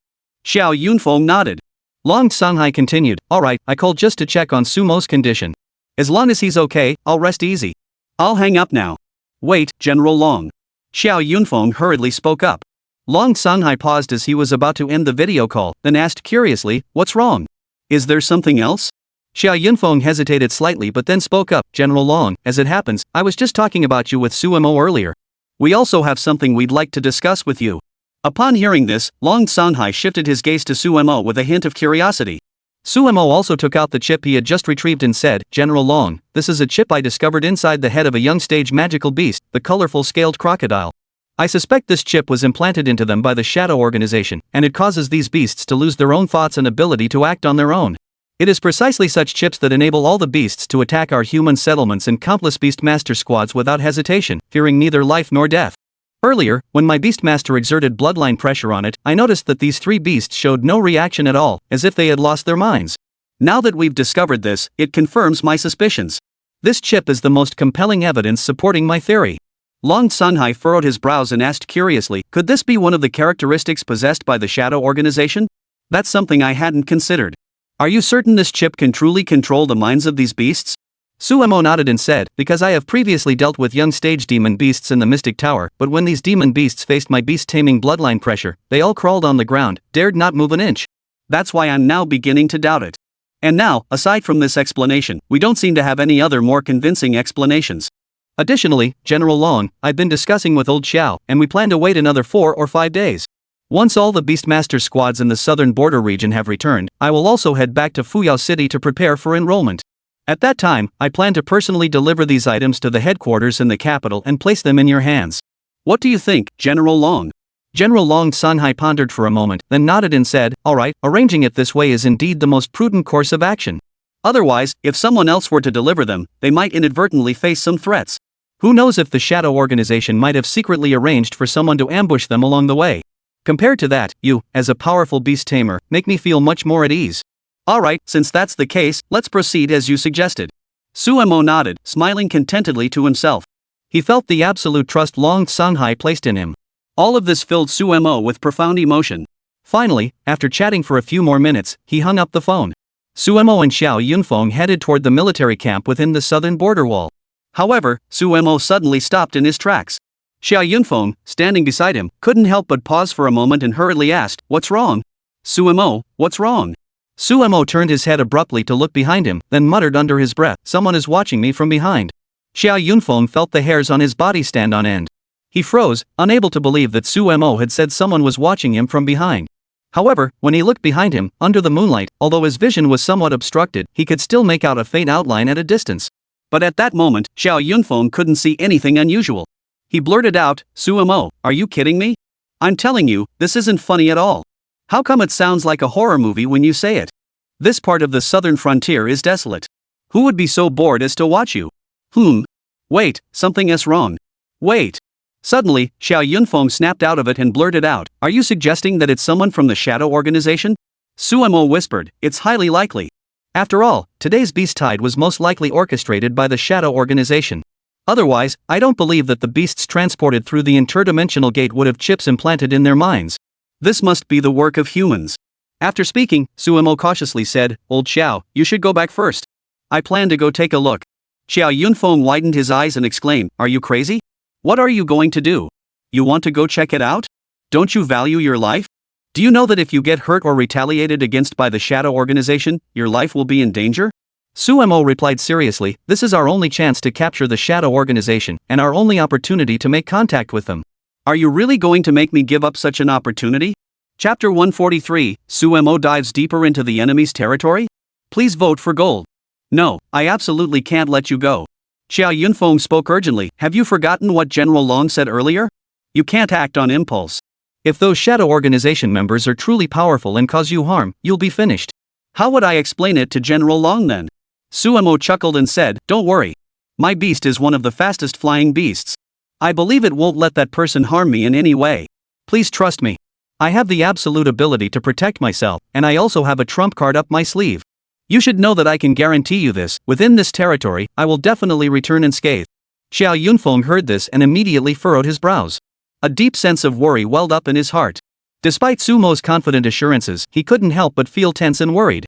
Xiao Yunfeng nodded. Long Sanhai continued, "Alright, I called just to check on Sumo's condition. As long as he's okay, I'll rest easy. I'll hang up now." "Wait, General Long." Xiao Yunfeng hurriedly spoke up. Long Sanhai paused as he was about to end the video call, then asked curiously, "What's wrong? Is there something else?" Xiao Yunfeng hesitated slightly but then spoke up, "General Long, as it happens, I was just talking about you with Suemo earlier. We also have something we'd like to discuss with you." Upon hearing this, Long Sanhai shifted his gaze to Suemo with a hint of curiosity. Suemo also took out the chip he had just retrieved and said, "General Long, this is a chip I discovered inside the head of a young stage magical beast, the colorful scaled crocodile. I suspect this chip was implanted into them by the shadow organization, and it causes these beasts to lose their own thoughts and ability to act on their own. It is precisely such chips that enable all the beasts to attack our human settlements and countless beastmaster squads without hesitation, fearing neither life nor death. Earlier, when my beastmaster exerted bloodline pressure on it, I noticed that these three beasts showed no reaction at all, as if they had lost their minds. Now that we've discovered this, it confirms my suspicions. This chip is the most compelling evidence supporting my theory. Long Sunhai furrowed his brows and asked curiously, could this be one of the characteristics possessed by the shadow organization? That's something I hadn't considered. Are you certain this chip can truly control the minds of these beasts? Suemo nodded and said, because I have previously dealt with young stage demon beasts in the Mystic Tower, but when these demon beasts faced my beast-taming bloodline pressure, they all crawled on the ground, dared not move an inch. That's why I'm now beginning to doubt it. And now, aside from this explanation, we don't seem to have any other more convincing explanations. Additionally, General Long, I've been discussing with Old Xiao, and we plan to wait another 4 or 5 days. Once all the Beastmaster squads in the southern border region have returned, I will also head back to Fuyao City to prepare for enrollment. At that time, I plan to personally deliver these items to the headquarters in the capital and place them in your hands. What do you think, General Long? General Long Sunhai pondered for a moment, then nodded and said, alright, arranging it this way is indeed the most prudent course of action. Otherwise, if someone else were to deliver them, they might inadvertently face some threats. Who knows if the shadow organization might have secretly arranged for someone to ambush them along the way. Compared to that, you, as a powerful beast tamer, make me feel much more at ease. Alright, since that's the case, let's proceed as you suggested. Suemo nodded, smiling contentedly to himself. He felt the absolute trust Long Sunhai placed in him. All of this filled Suemo with profound emotion. Finally, after chatting for a few more minutes, he hung up the phone. Suemo and Xiao Yunfeng headed toward the military camp within the southern border wall. However, Suemo suddenly stopped in his tracks. Xiao Yunfeng, standing beside him, couldn't help but pause for a moment and hurriedly asked, what's wrong? Suemo, what's wrong? Suemo turned his head abruptly to look behind him, then muttered under his breath, someone is watching me from behind. Xiao Yunfeng felt the hairs on his body stand on end. He froze, unable to believe that Suemo had said someone was watching him from behind. However, when he looked behind him, under the moonlight, although his vision was somewhat obstructed, he could still make out a faint outline at a distance. But at that moment, Xiao Yunfeng couldn't see anything unusual. He blurted out, Suemo, are you kidding me? I'm telling you, this isn't funny at all. How come it sounds like a horror movie when you say it? This part of the southern frontier is desolate. Who would be so bored as to watch you? Wait, something is wrong. Wait. Suddenly, Xiao Yunfeng snapped out of it and blurted out, are you suggesting that it's someone from the shadow organization? Suemo whispered, it's highly likely. After all, today's beast tide was most likely orchestrated by the shadow organization. Otherwise, I don't believe that the beasts transported through the interdimensional gate would have chips implanted in their minds. This must be the work of humans. After speaking, Suemo cautiously said, Old Xiao, you should go back first. I plan to go take a look. Xiao Yunfeng widened his eyes and exclaimed, are you crazy? What are you going to do? You want to go check it out? Don't you value your life? Do you know that if you get hurt or retaliated against by the shadow organization, your life will be in danger? Suemo replied seriously, this is our only chance to capture the shadow organization, and our only opportunity to make contact with them. Are you really going to make me give up such an opportunity? Chapter 143, Suemo dives deeper into the enemy's territory? Please vote for gold. No, I absolutely can't let you go. Xiao Yunfeng spoke urgently, have you forgotten what General Long said earlier? You can't act on impulse. If those shadow organization members are truly powerful and cause you harm, you'll be finished. How would I explain it to General Long then? Suemo chuckled and said, don't worry. My beast is one of the fastest flying beasts. I believe it won't let that person harm me in any way. Please trust me. I have the absolute ability to protect myself, and I also have a trump card up my sleeve. You should know that I can guarantee you this, within this territory, I will definitely return unscathed. Xiao Yunfeng heard this and immediately furrowed his brows. A deep sense of worry welled up in his heart. Despite Sumo's confident assurances, he couldn't help but feel tense and worried.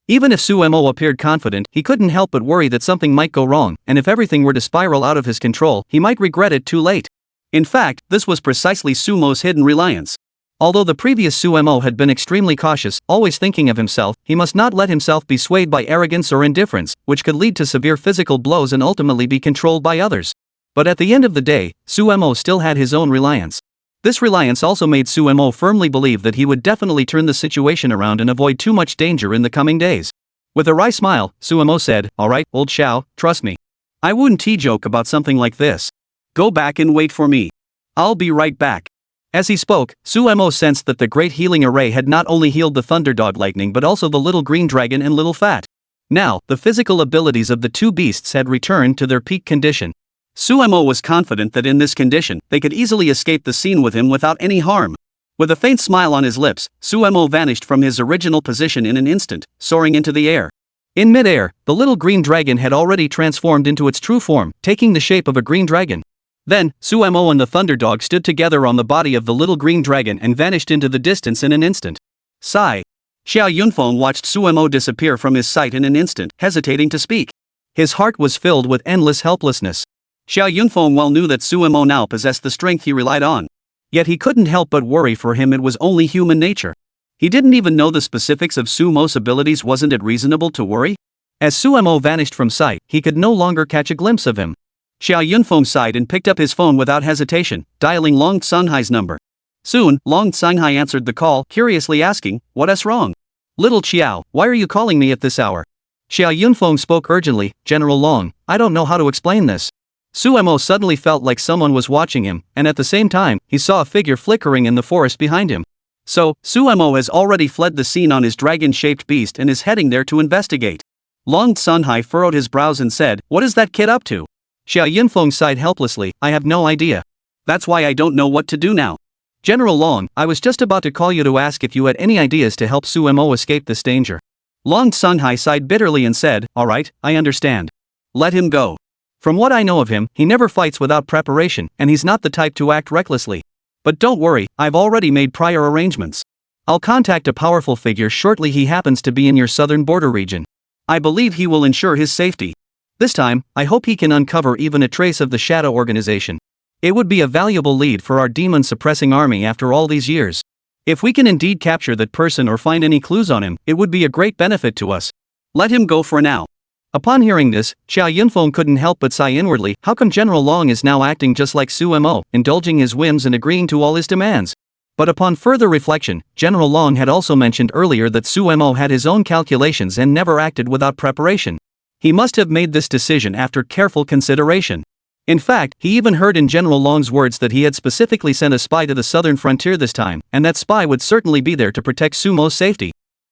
Even if Suemo appeared confident, he couldn't help but worry that something might go wrong, and if everything were to spiral out of his control, he might regret it too late. In fact, this was precisely Sumo's hidden reliance. Although the previous Suemo had been extremely cautious, always thinking of himself, he must not let himself be swayed by arrogance or indifference, which could lead to severe physical blows and ultimately be controlled by others. But at the end of the day, Suemo still had his own reliance. This reliance also made Suemo firmly believe that he would definitely turn the situation around and avoid too much danger in the coming days. With a wry smile, Suemo said, alright, Old Xiao, trust me. I wouldn't joke about something like this. Go back and wait for me. I'll be right back. As he spoke, Su Mo sensed that the great healing array had not only healed the Thunderdog Lightning but also the little green dragon and little Fat. Now, the physical abilities of the two beasts had returned to their peak condition. Su Mo was confident that in this condition, they could easily escape the scene with him without any harm. With a faint smile on his lips, Su Mo vanished from his original position in an instant, soaring into the air. In mid-air, the little green dragon had already transformed into its true form, taking the shape of a green dragon. Then, Su Mo and the Thunderdog stood together on the body of the little green dragon and vanished into the distance in an instant. Sigh. Xiao Yunfeng watched Su Mo disappear from his sight in an instant, hesitating to speak. His heart was filled with endless helplessness. Xiao Yunfeng well knew that Su Mo now possessed the strength he relied on. Yet he couldn't help but worry. For him it was only human nature. He didn't even know the specifics of Su Mo's abilities. Wasn't it reasonable to worry? As Su Mo vanished from sight, he could no longer catch a glimpse of him. Xiao Yunfeng sighed and picked up his phone without hesitation, dialing Long Sunhai's number. Soon, Long Sunhai answered the call, curiously asking, "What's wrong? Little Xiao, why are you calling me at this hour?" Xiao Yunfeng spoke urgently, "General Long, I don't know how to explain this." Su Mo suddenly felt like someone was watching him, and at the same time, he saw a figure flickering in the forest behind him. So, Su Mo has already fled the scene on his dragon-shaped beast and is heading there to investigate. Long Sunhai furrowed his brows and said, "What is that kid up to?" Xiao Yunfeng sighed helplessly, "I have no idea. That's why I don't know what to do now." "General Long, I was just about to call you to ask if you had any ideas to help Su Mo escape this danger." Long Sunhai sighed bitterly and said, "Alright, I understand. Let him go. From what I know of him, he never fights without preparation, and he's not the type to act recklessly. But don't worry, I've already made prior arrangements. I'll contact a powerful figure shortly. He happens to be in your southern border region. I believe he will ensure his safety. This time, I hope he can uncover even a trace of the Shadow Organization. It would be a valuable lead for our demon-suppressing army after all these years. If we can indeed capture that person or find any clues on him, it would be a great benefit to us. Let him go for now." Upon hearing this, Xiao Yunfeng couldn't help but sigh inwardly. How come General Long is now acting just like Su Mo, indulging his whims and agreeing to all his demands? But upon further reflection, General Long had also mentioned earlier that Su Mo had his own calculations and never acted without preparation. He must have made this decision after careful consideration. In fact, he even heard in General Long's words that he had specifically sent a spy to the southern frontier this time, and that spy would certainly be there to protect Su Mo's safety.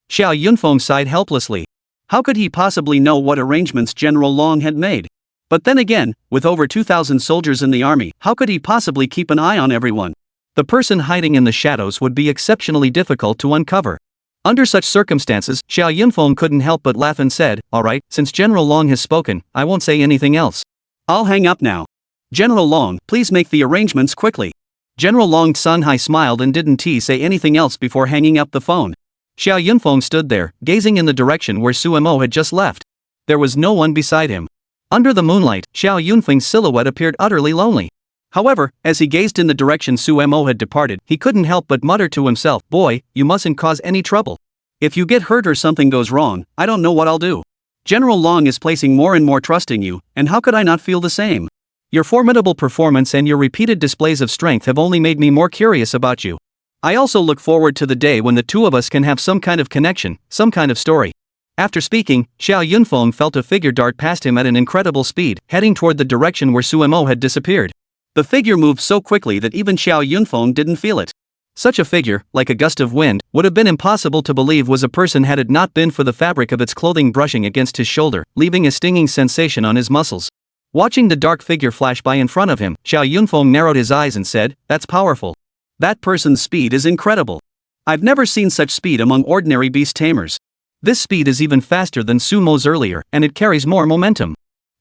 Xiao Yunfeng sighed helplessly. How could he possibly know what arrangements General Long had made? But then again, with over 2,000 soldiers in the army, how could he possibly keep an eye on everyone? The person hiding in the shadows would be exceptionally difficult to uncover. Under such circumstances, Xiao Yunfeng couldn't help but laugh and said, "Alright, since General Long has spoken, I won't say anything else. I'll hang up now. General Long, please make the arrangements quickly." General Long Sunhai smiled and didn't say anything else before hanging up the phone. Xiao Yunfeng stood there, gazing in the direction where Su Mo had just left. There was no one beside him. Under the moonlight, Xiao Yunfeng's silhouette appeared utterly lonely. However, as he gazed in the direction Su Mo had departed, he couldn't help but mutter to himself, "Boy, you mustn't cause any trouble. If you get hurt or something goes wrong, I don't know what I'll do. General Long is placing more and more trust in you, and how could I not feel the same? Your formidable performance and your repeated displays of strength have only made me more curious about you. I also look forward to the day when the two of us can have some kind of connection, some kind of story." After speaking, Xiao Yunfeng felt a figure dart past him at an incredible speed, heading toward the direction where Su Mo had disappeared. The figure moved so quickly that even Xiao Yunfeng didn't feel it. Such a figure, like a gust of wind, would have been impossible to believe was a person had it not been for the fabric of its clothing brushing against his shoulder, leaving a stinging sensation on his muscles. Watching the dark figure flash by in front of him, Xiao Yunfeng narrowed his eyes and said, "That's powerful. That person's speed is incredible. I've never seen such speed among ordinary beast tamers. This speed is even faster than Su Mo's earlier, and it carries more momentum."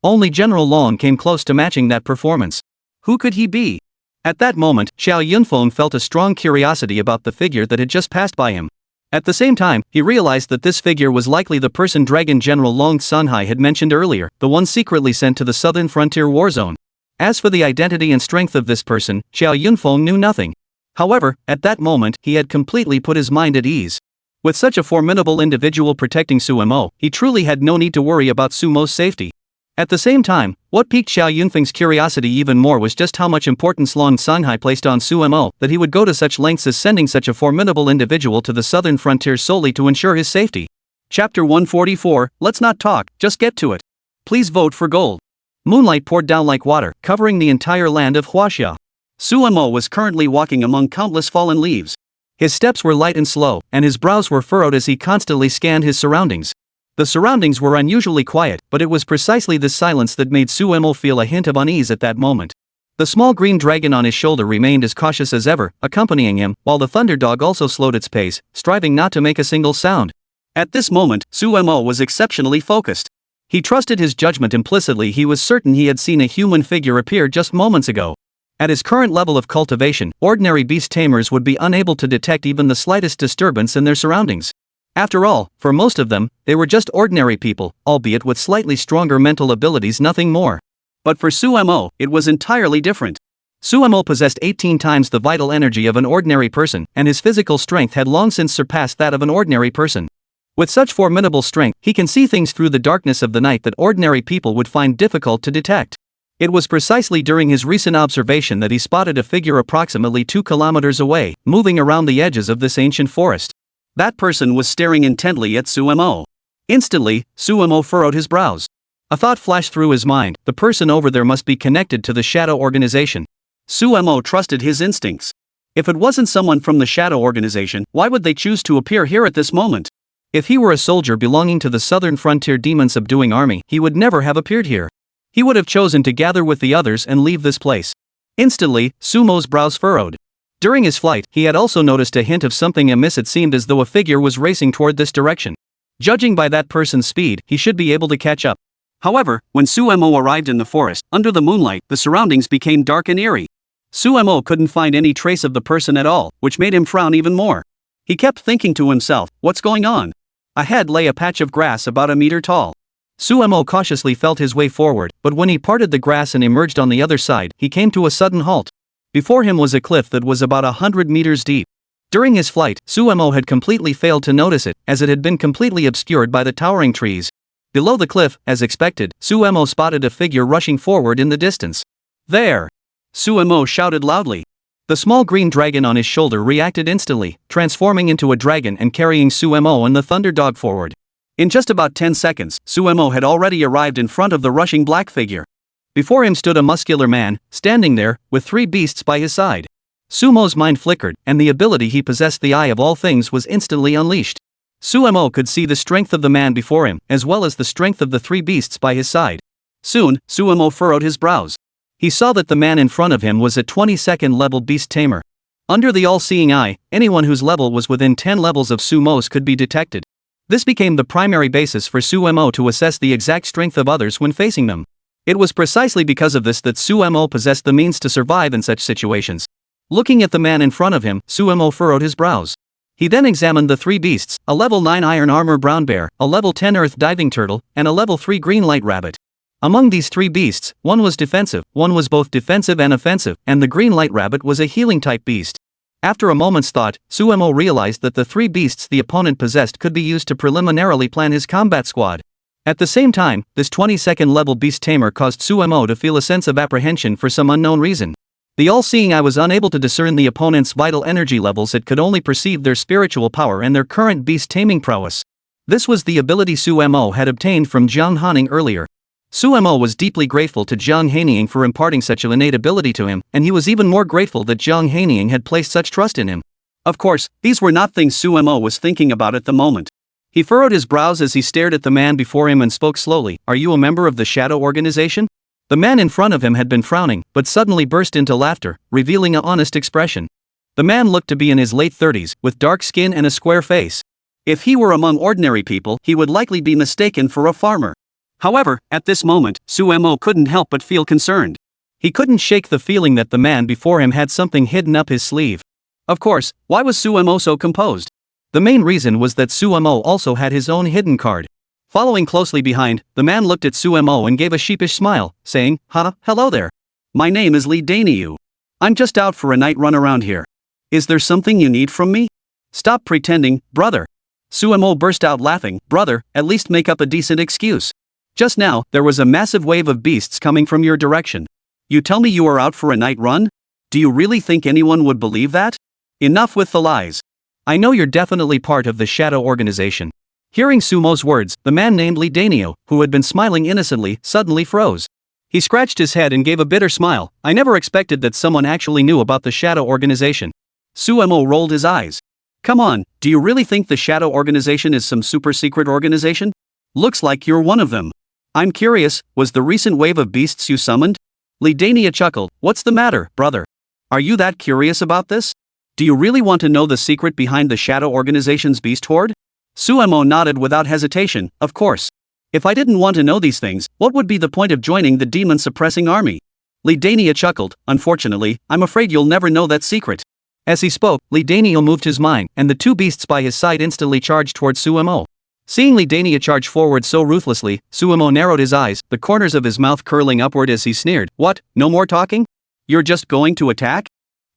Only General Long came close to matching that performance. Who could he be? At that moment, Xiao Yunfeng felt a strong curiosity about the figure that had just passed by him. At the same time, he realized that this figure was likely the person Dragon General Long Sunhai had mentioned earlier, the one secretly sent to the southern frontier war zone. As for the identity and strength of this person, Xiao Yunfeng knew nothing. However, at that moment, he had completely put his mind at ease. With such a formidable individual protecting Su Mo, he truly had no need to worry about Su Mo's safety. At the same time, what piqued Xiao Yunfeng's curiosity even more was just how much importance Long Sunhai placed on Su Mo, that he would go to such lengths as sending such a formidable individual to the southern frontier solely to ensure his safety. Chapter 144, Let's not talk, just get to it. Please vote for gold. Moonlight poured down like water, covering the entire land of Huaxia. Sumo was currently walking among countless fallen leaves. His steps were light and slow, and his brows were furrowed as he constantly scanned his surroundings. The surroundings were unusually quiet, but it was precisely this silence that made Sumo feel a hint of unease at that moment. The small green dragon on his shoulder remained as cautious as ever, accompanying him, while the thunder dog also slowed its pace, striving not to make a single sound. At this moment, Sumo was exceptionally focused. He trusted his judgment implicitly. He was certain he had seen a human figure appear just moments ago. At his current level of cultivation, ordinary beast tamers would be unable to detect even the slightest disturbance in their surroundings. After all, for most of them, they were just ordinary people, albeit with slightly stronger mental abilities, nothing more. But for Sumo, it was entirely different. Sumo possessed 18 times the vital energy of an ordinary person, and his physical strength had long since surpassed that of an ordinary person. With such formidable strength, he can see things through the darkness of the night that ordinary people would find difficult to detect. It was precisely during his recent observation that he spotted a figure approximately 2 kilometers away, moving around the edges of this ancient forest. That person was staring intently at Sumo. Instantly, Sumo furrowed his brows. A thought flashed through his mind: the person over there must be connected to the Shadow Organization. Sumo trusted his instincts. If it wasn't someone from the Shadow Organization, why would they choose to appear here at this moment? If he were a soldier belonging to the Southern Frontier Demon Subduing Army, he would never have appeared here. He would have chosen to gather with the others and leave this place. Instantly, Sumo's brows furrowed. During his flight, he had also noticed a hint of something amiss. It seemed as though a figure was racing toward this direction. Judging by that person's speed, he should be able to catch up. However, when Sumo arrived in the forest, under the moonlight, the surroundings became dark and eerie. Sumo couldn't find any trace of the person at all, which made him frown even more. He kept thinking to himself, what's going on? Ahead lay a patch of grass about a meter tall. Sumo cautiously felt his way forward, but when he parted the grass and emerged on the other side, he came to a sudden halt. Before him was a cliff that was about 100 meters deep. During his flight, Sumo had completely failed to notice it, as it had been completely obscured by the towering trees. Below the cliff, as expected, Sumo spotted a figure rushing forward in the distance. There! Sumo shouted loudly. The small green dragon on his shoulder reacted instantly, transforming into a dragon and carrying Sumo and the thunder dog forward. In just about 10 seconds, Sumo had already arrived in front of the rushing black figure. Before him stood a muscular man, standing there, with 3 beasts by his side. Sumo's mind flickered, and the ability he possessed, the Eye of All Things, was instantly unleashed. Sumo could see the strength of the man before him, as well as the strength of the 3 beasts by his side. Soon, Sumo furrowed his brows. He saw that the man in front of him was a 22nd level beast tamer. Under the all-seeing eye, anyone whose level was within 10 levels of Sumo's could be detected. This became the primary basis for Sumo to assess the exact strength of others when facing them. It was precisely because of this that Sumo possessed the means to survive in such situations. Looking at the man in front of him, Sumo furrowed his brows. He then examined the 3 beasts, a level 9 iron armor brown bear, a level 10 earth diving turtle, and a level 3 green light rabbit. Among these 3 beasts, one was defensive, one was both defensive and offensive, and the green light rabbit was a healing type beast. After a moment's thought, Sumo realized that the 3 beasts the opponent possessed could be used to preliminarily plan his combat squad. At the same time, this 22nd level beast tamer caused Sumo to feel a sense of apprehension for some unknown reason. The all-seeing eye was unable to discern the opponent's vital energy levels. It could only perceive their spiritual power and their current beast taming prowess. This was the ability Sumo had obtained from Jiang Hanying earlier. Sumo was deeply grateful to Jiang Hanying for imparting such an innate ability to him, and he was even more grateful that Jiang Hanying had placed such trust in him. Of course, these were not things Sumo was thinking about at the moment. He furrowed his brows as he stared at the man before him and spoke slowly. Are you a member of the Shadow Organization? The man in front of him had been frowning, but suddenly burst into laughter, revealing an honest expression. The man looked to be in his late 30s, with dark skin and a square face. If he were among ordinary people, he would likely be mistaken for a farmer. However, at this moment, Sumo couldn't help but feel concerned. He couldn't shake the feeling that the man before him had something hidden up his sleeve. Of course, why was Sumo so composed? The main reason was that Sumo also had his own hidden card. Following closely behind, the man looked at Sumo and gave a sheepish smile, saying, hello there. My name is Li Daniu. I'm just out for a night run around here. Is there something you need from me? Stop pretending, brother. Sumo burst out laughing. Brother, at least make up a decent excuse. Just now, there was a massive wave of beasts coming from your direction. You tell me you are out for a night run? Do you really think anyone would believe that? Enough with the lies. I know you're definitely part of the Shadow Organization. Hearing Sumo's words, the man named Li Danio, who had been smiling innocently, suddenly froze. He scratched his head and gave a bitter smile. I never expected that someone actually knew about the Shadow Organization. Suemo rolled his eyes. Come on, do you really think the Shadow Organization is some super secret organization? Looks like you're one of them. I'm curious, was the recent wave of beasts you summoned? Li Dania chuckled. What's the matter, brother? Are you that curious about this? Do you really want to know the secret behind the Shadow Organization's beast horde? Suemo nodded without hesitation. Of course. If I didn't want to know these things, what would be the point of joining the demon-suppressing army? Li Dania chuckled. Unfortunately, I'm afraid you'll never know that secret. As he spoke, Li Dania moved his mind, and the two beasts by his side instantly charged towards Suemo. Seeing Li Dania charge forward so ruthlessly, Suemo narrowed his eyes, the corners of his mouth curling upward as he sneered. What, no more talking? You're just going to attack?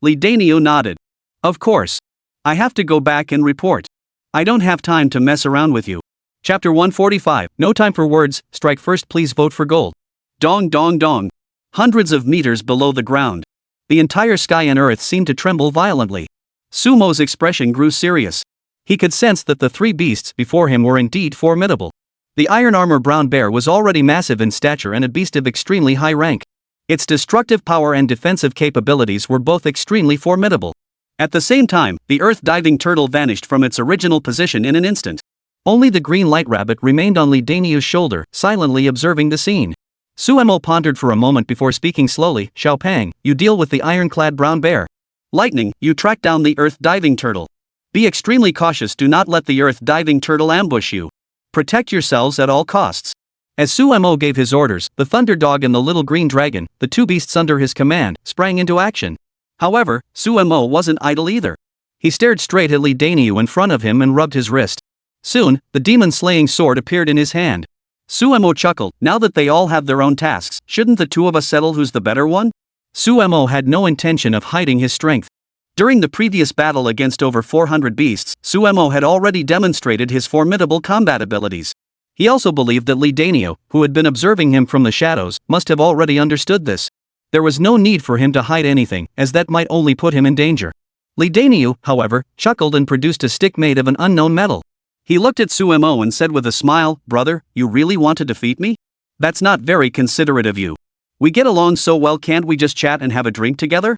Li Dania nodded. Of course. I have to go back and report. I don't have time to mess around with you. Chapter 145, no time for words, strike first, please vote for gold. Dong dong dong. Hundreds of meters below the ground. The entire sky and earth seemed to tremble violently. Sumo's expression grew serious. He could sense that the three beasts before him were indeed formidable. The iron armor brown bear was already massive in stature and a beast of extremely high rank. Its destructive power and defensive capabilities were both extremely formidable. At the same time, the earth-diving turtle vanished from its original position in an instant. Only the green light rabbit remained on Li Dania's shoulder, silently observing the scene. Suemo pondered for a moment before speaking slowly. Xiaopang, you deal with the iron-clad brown bear. Lightning, you track down the earth-diving turtle. Be extremely cautious, do not let the earth-diving turtle ambush you. Protect yourselves at all costs. As Suemo gave his orders, the thunder dog and the little green dragon, the two beasts under his command, sprang into action. However, Suemo wasn't idle either. He stared straight at Li Daniu in front of him and rubbed his wrist. Soon, the demon-slaying sword appeared in his hand. Suemo chuckled. Now that they all have their own tasks, shouldn't the two of us settle who's the better one? Suemo had no intention of hiding his strength. During the previous battle against over 400 beasts, Suemo had already demonstrated his formidable combat abilities. He also believed that Li Daniu, who had been observing him from the shadows, must have already understood this. There was no need for him to hide anything, as that might only put him in danger. Li Daniu, however, chuckled and produced a stick made of an unknown metal. He looked at Suemo and said with a smile, brother, you really want to defeat me? That's not very considerate of you. We get along so well, can't we just chat and have a drink together?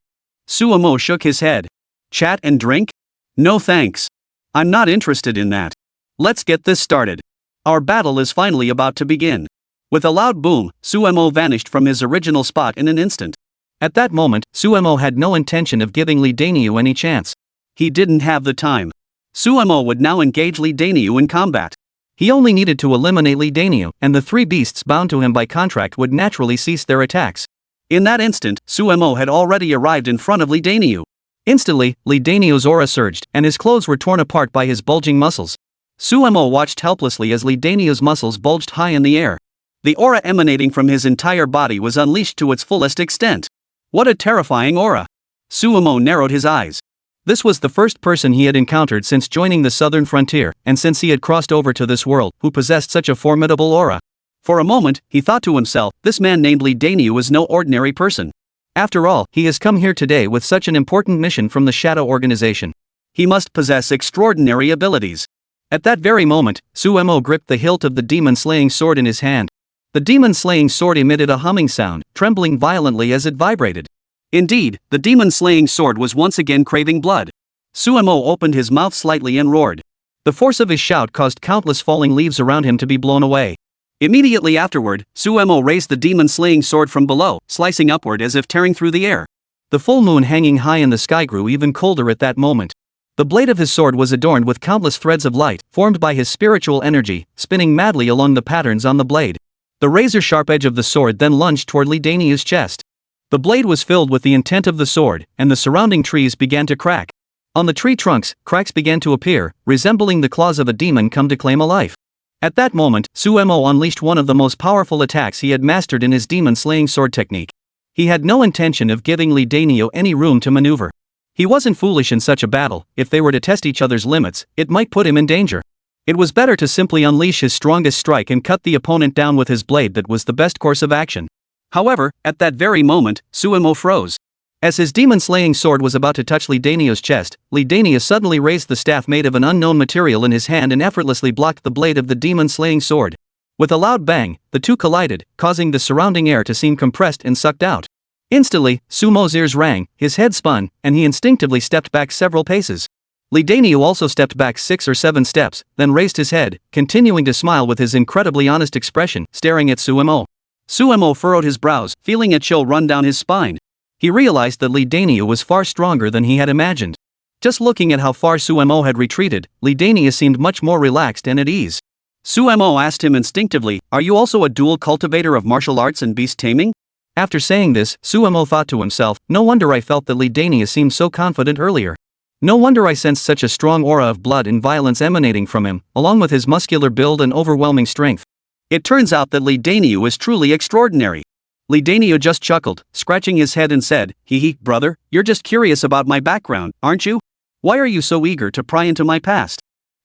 Suemo shook his head. Chat and drink? No thanks. I'm not interested in that. Let's get this started. Our battle is finally about to begin. With a loud boom, Suemo vanished from his original spot in an instant. At that moment, Suemo had no intention of giving Li Daniu any chance. He didn't have the time. Suemo would now engage Li Daniu in combat. He only needed to eliminate Li Daniu, and the three beasts bound to him by contract would naturally cease their attacks. In that instant, Suemo had already arrived in front of Li Daniu. Instantly, Li Daniu's aura surged, and his clothes were torn apart by his bulging muscles. Suemo watched helplessly as Li Daniu's muscles bulged high in the air. The aura emanating from his entire body was unleashed to its fullest extent. What a terrifying aura! Suemo narrowed his eyes. This was the first person he had encountered since joining the southern frontier, and since he had crossed over to this world, who possessed such a formidable aura. For a moment, he thought to himself, this man named Li Daniu is no ordinary person. After all, he has come here today with such an important mission from the Shadow Organization. He must possess extraordinary abilities. At that very moment, Suemo gripped the hilt of the demon-slaying sword in his hand. The demon-slaying sword emitted a humming sound, trembling violently as it vibrated. Indeed, the demon-slaying sword was once again craving blood. Suemo opened his mouth slightly and roared. The force of his shout caused countless falling leaves around him to be blown away. Immediately afterward, Suemo raised the demon-slaying sword from below, slicing upward as if tearing through the air. The full moon hanging high in the sky grew even colder at that moment. The blade of his sword was adorned with countless threads of light, formed by his spiritual energy, spinning madly along the patterns on the blade. The razor-sharp edge of the sword then lunged toward Li Daniu's chest. The blade was filled with the intent of the sword, and the surrounding trees began to crack. On the tree trunks, cracks began to appear, resembling the claws of a demon come to claim a life. At that moment, Suemo unleashed one of the most powerful attacks he had mastered in his demon-slaying sword technique. He had no intention of giving Li Daniu any room to maneuver. He wasn't foolish in such a battle. If they were to test each other's limits, it might put him in danger. It was better to simply unleash his strongest strike and cut the opponent down with his blade. That was the best course of action. However, at that very moment, Suemo froze. As his demon-slaying sword was about to touch Li Daniu's chest, Li Daniu suddenly raised the staff made of an unknown material in his hand and effortlessly blocked the blade of the demon-slaying sword. With a loud bang, the two collided, causing the surrounding air to seem compressed and sucked out. Instantly, Sumo's ears rang, his head spun, and he instinctively stepped back several paces. Li Daniu also stepped back 6 or 7 steps, then raised his head, continuing to smile with his incredibly honest expression, staring at Sumo. Sumo furrowed his brows, feeling a chill run down his spine. He realized that Li Daniu was far stronger than he had imagined. Just looking at how far Sumo had retreated, Li Daniu seemed much more relaxed and at ease. Sumo asked him instinctively, "Are you also a dual cultivator of martial arts and beast taming?" After saying this, Sumo thought to himself, "No wonder I felt that Li Daniu seemed so confident earlier. No wonder I sensed such a strong aura of blood and violence emanating from him, along with his muscular build and overwhelming strength. It turns out that Li Daniu is truly extraordinary." Li Daniu just chuckled, scratching his head and said, "Hee, brother, you're just curious about my background, aren't you? Why are you so eager to pry into my past?"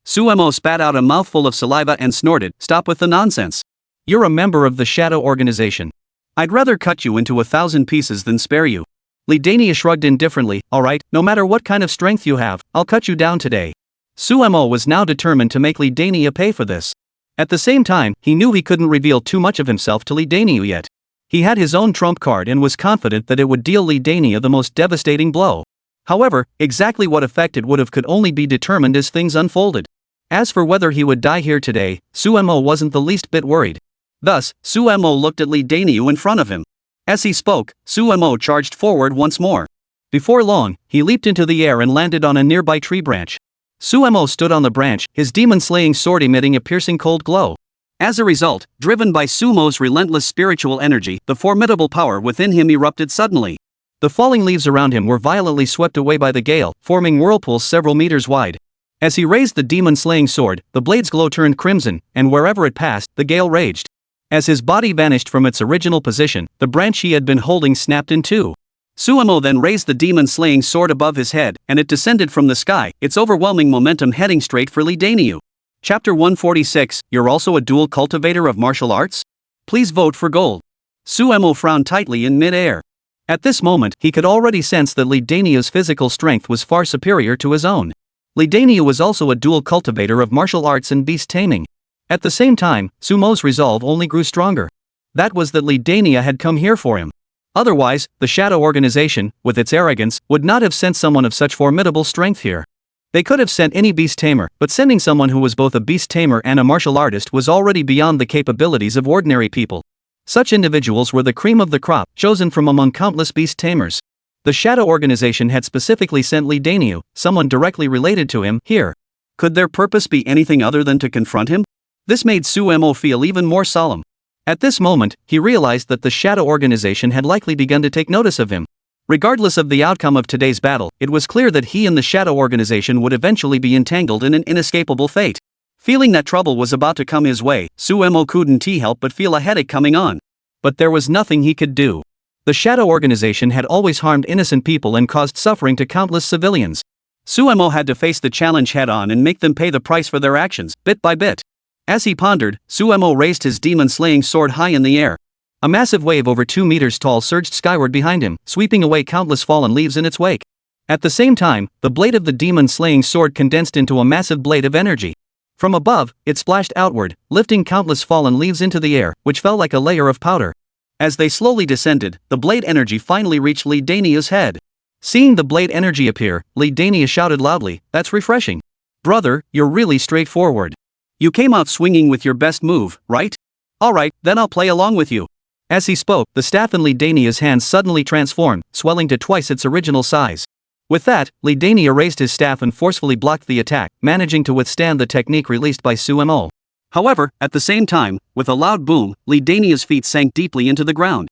Sumo spat out a mouthful of saliva and snorted, "Stop with the nonsense. You're a member of the Shadow Organization. I'd rather cut you into 1,000 pieces than spare you." Li Daniu shrugged indifferently, "Alright, no matter what kind of strength you have, I'll cut you down today." Sumo was now determined to make Li Daniu pay for this. At the same time, he knew he couldn't reveal too much of himself to Li Daniu yet. He had his own trump card and was confident that it would deal Li Daniu the most devastating blow. However, exactly what effect it would have could only be determined as things unfolded. As for whether he would die here today, Sumo wasn't the least bit worried. Thus, Sumo looked at Li Daniu in front of him. As he spoke, Sumo charged forward once more. Before long, he leaped into the air and landed on a nearby tree branch. Sumo stood on the branch, his demon-slaying sword emitting a piercing cold glow. As a result, driven by Sumo's relentless spiritual energy, the formidable power within him erupted suddenly. The falling leaves around him were violently swept away by the gale, forming whirlpools several meters wide. As he raised the demon-slaying sword, the blade's glow turned crimson, and wherever it passed, the gale raged. As his body vanished from its original position, the branch he had been holding snapped in two. Sumo then raised the demon-slaying sword above his head, and it descended from the sky, its overwhelming momentum heading straight for Li Daniu. Chapter 146, You're also a dual cultivator of martial arts? Please vote for gold. Sumo frowned tightly in mid-air. At this moment, he could already sense that Li Daniu's physical strength was far superior to his own. Li Daniu was also a dual cultivator of martial arts and beast taming. At the same time, Sumo's resolve only grew stronger. That was that Li Daniu had come here for him. Otherwise, the Shadow Organization, with its arrogance, would not have sent someone of such formidable strength here. They could have sent any beast tamer, but sending someone who was both a beast tamer and a martial artist was already beyond the capabilities of ordinary people. Such individuals were the cream of the crop, chosen from among countless beast tamers. The Shadow Organization had specifically sent Li Daniu, someone directly related to him, here. Could their purpose be anything other than to confront him? This made Sumo feel even more solemn. At this moment, he realized that the Shadow Organization had likely begun to take notice of him. Regardless of the outcome of today's battle, it was clear that he and the Shadow Organization would eventually be entangled in an inescapable fate. Feeling that trouble was about to come his way, Sumo couldn't help but feel a headache coming on. But there was nothing he could do. The Shadow Organization had always harmed innocent people and caused suffering to countless civilians. Sumo had to face the challenge head-on and make them pay the price for their actions, bit by bit. As he pondered, Sumo raised his demon-slaying sword high in the air. A massive wave over 2 meters tall surged skyward behind him, sweeping away countless fallen leaves in its wake. At the same time, the blade of the demon-slaying sword condensed into a massive blade of energy. From above, it splashed outward, lifting countless fallen leaves into the air, which fell like a layer of powder. As they slowly descended, the blade energy finally reached Li Daniu's head. Seeing the blade energy appear, Li Daniu shouted loudly, "That's refreshing. Brother, you're really straightforward. You came out swinging with your best move, right? Alright, then I'll play along with you." As he spoke, the staff in Li Daniu's hands suddenly transformed, swelling to twice its original size. With that, Li Daniu raised his staff and forcefully blocked the attack, managing to withstand the technique released by Sumo. However, at the same time, with a loud boom, Li Daniu's feet sank deeply into the ground.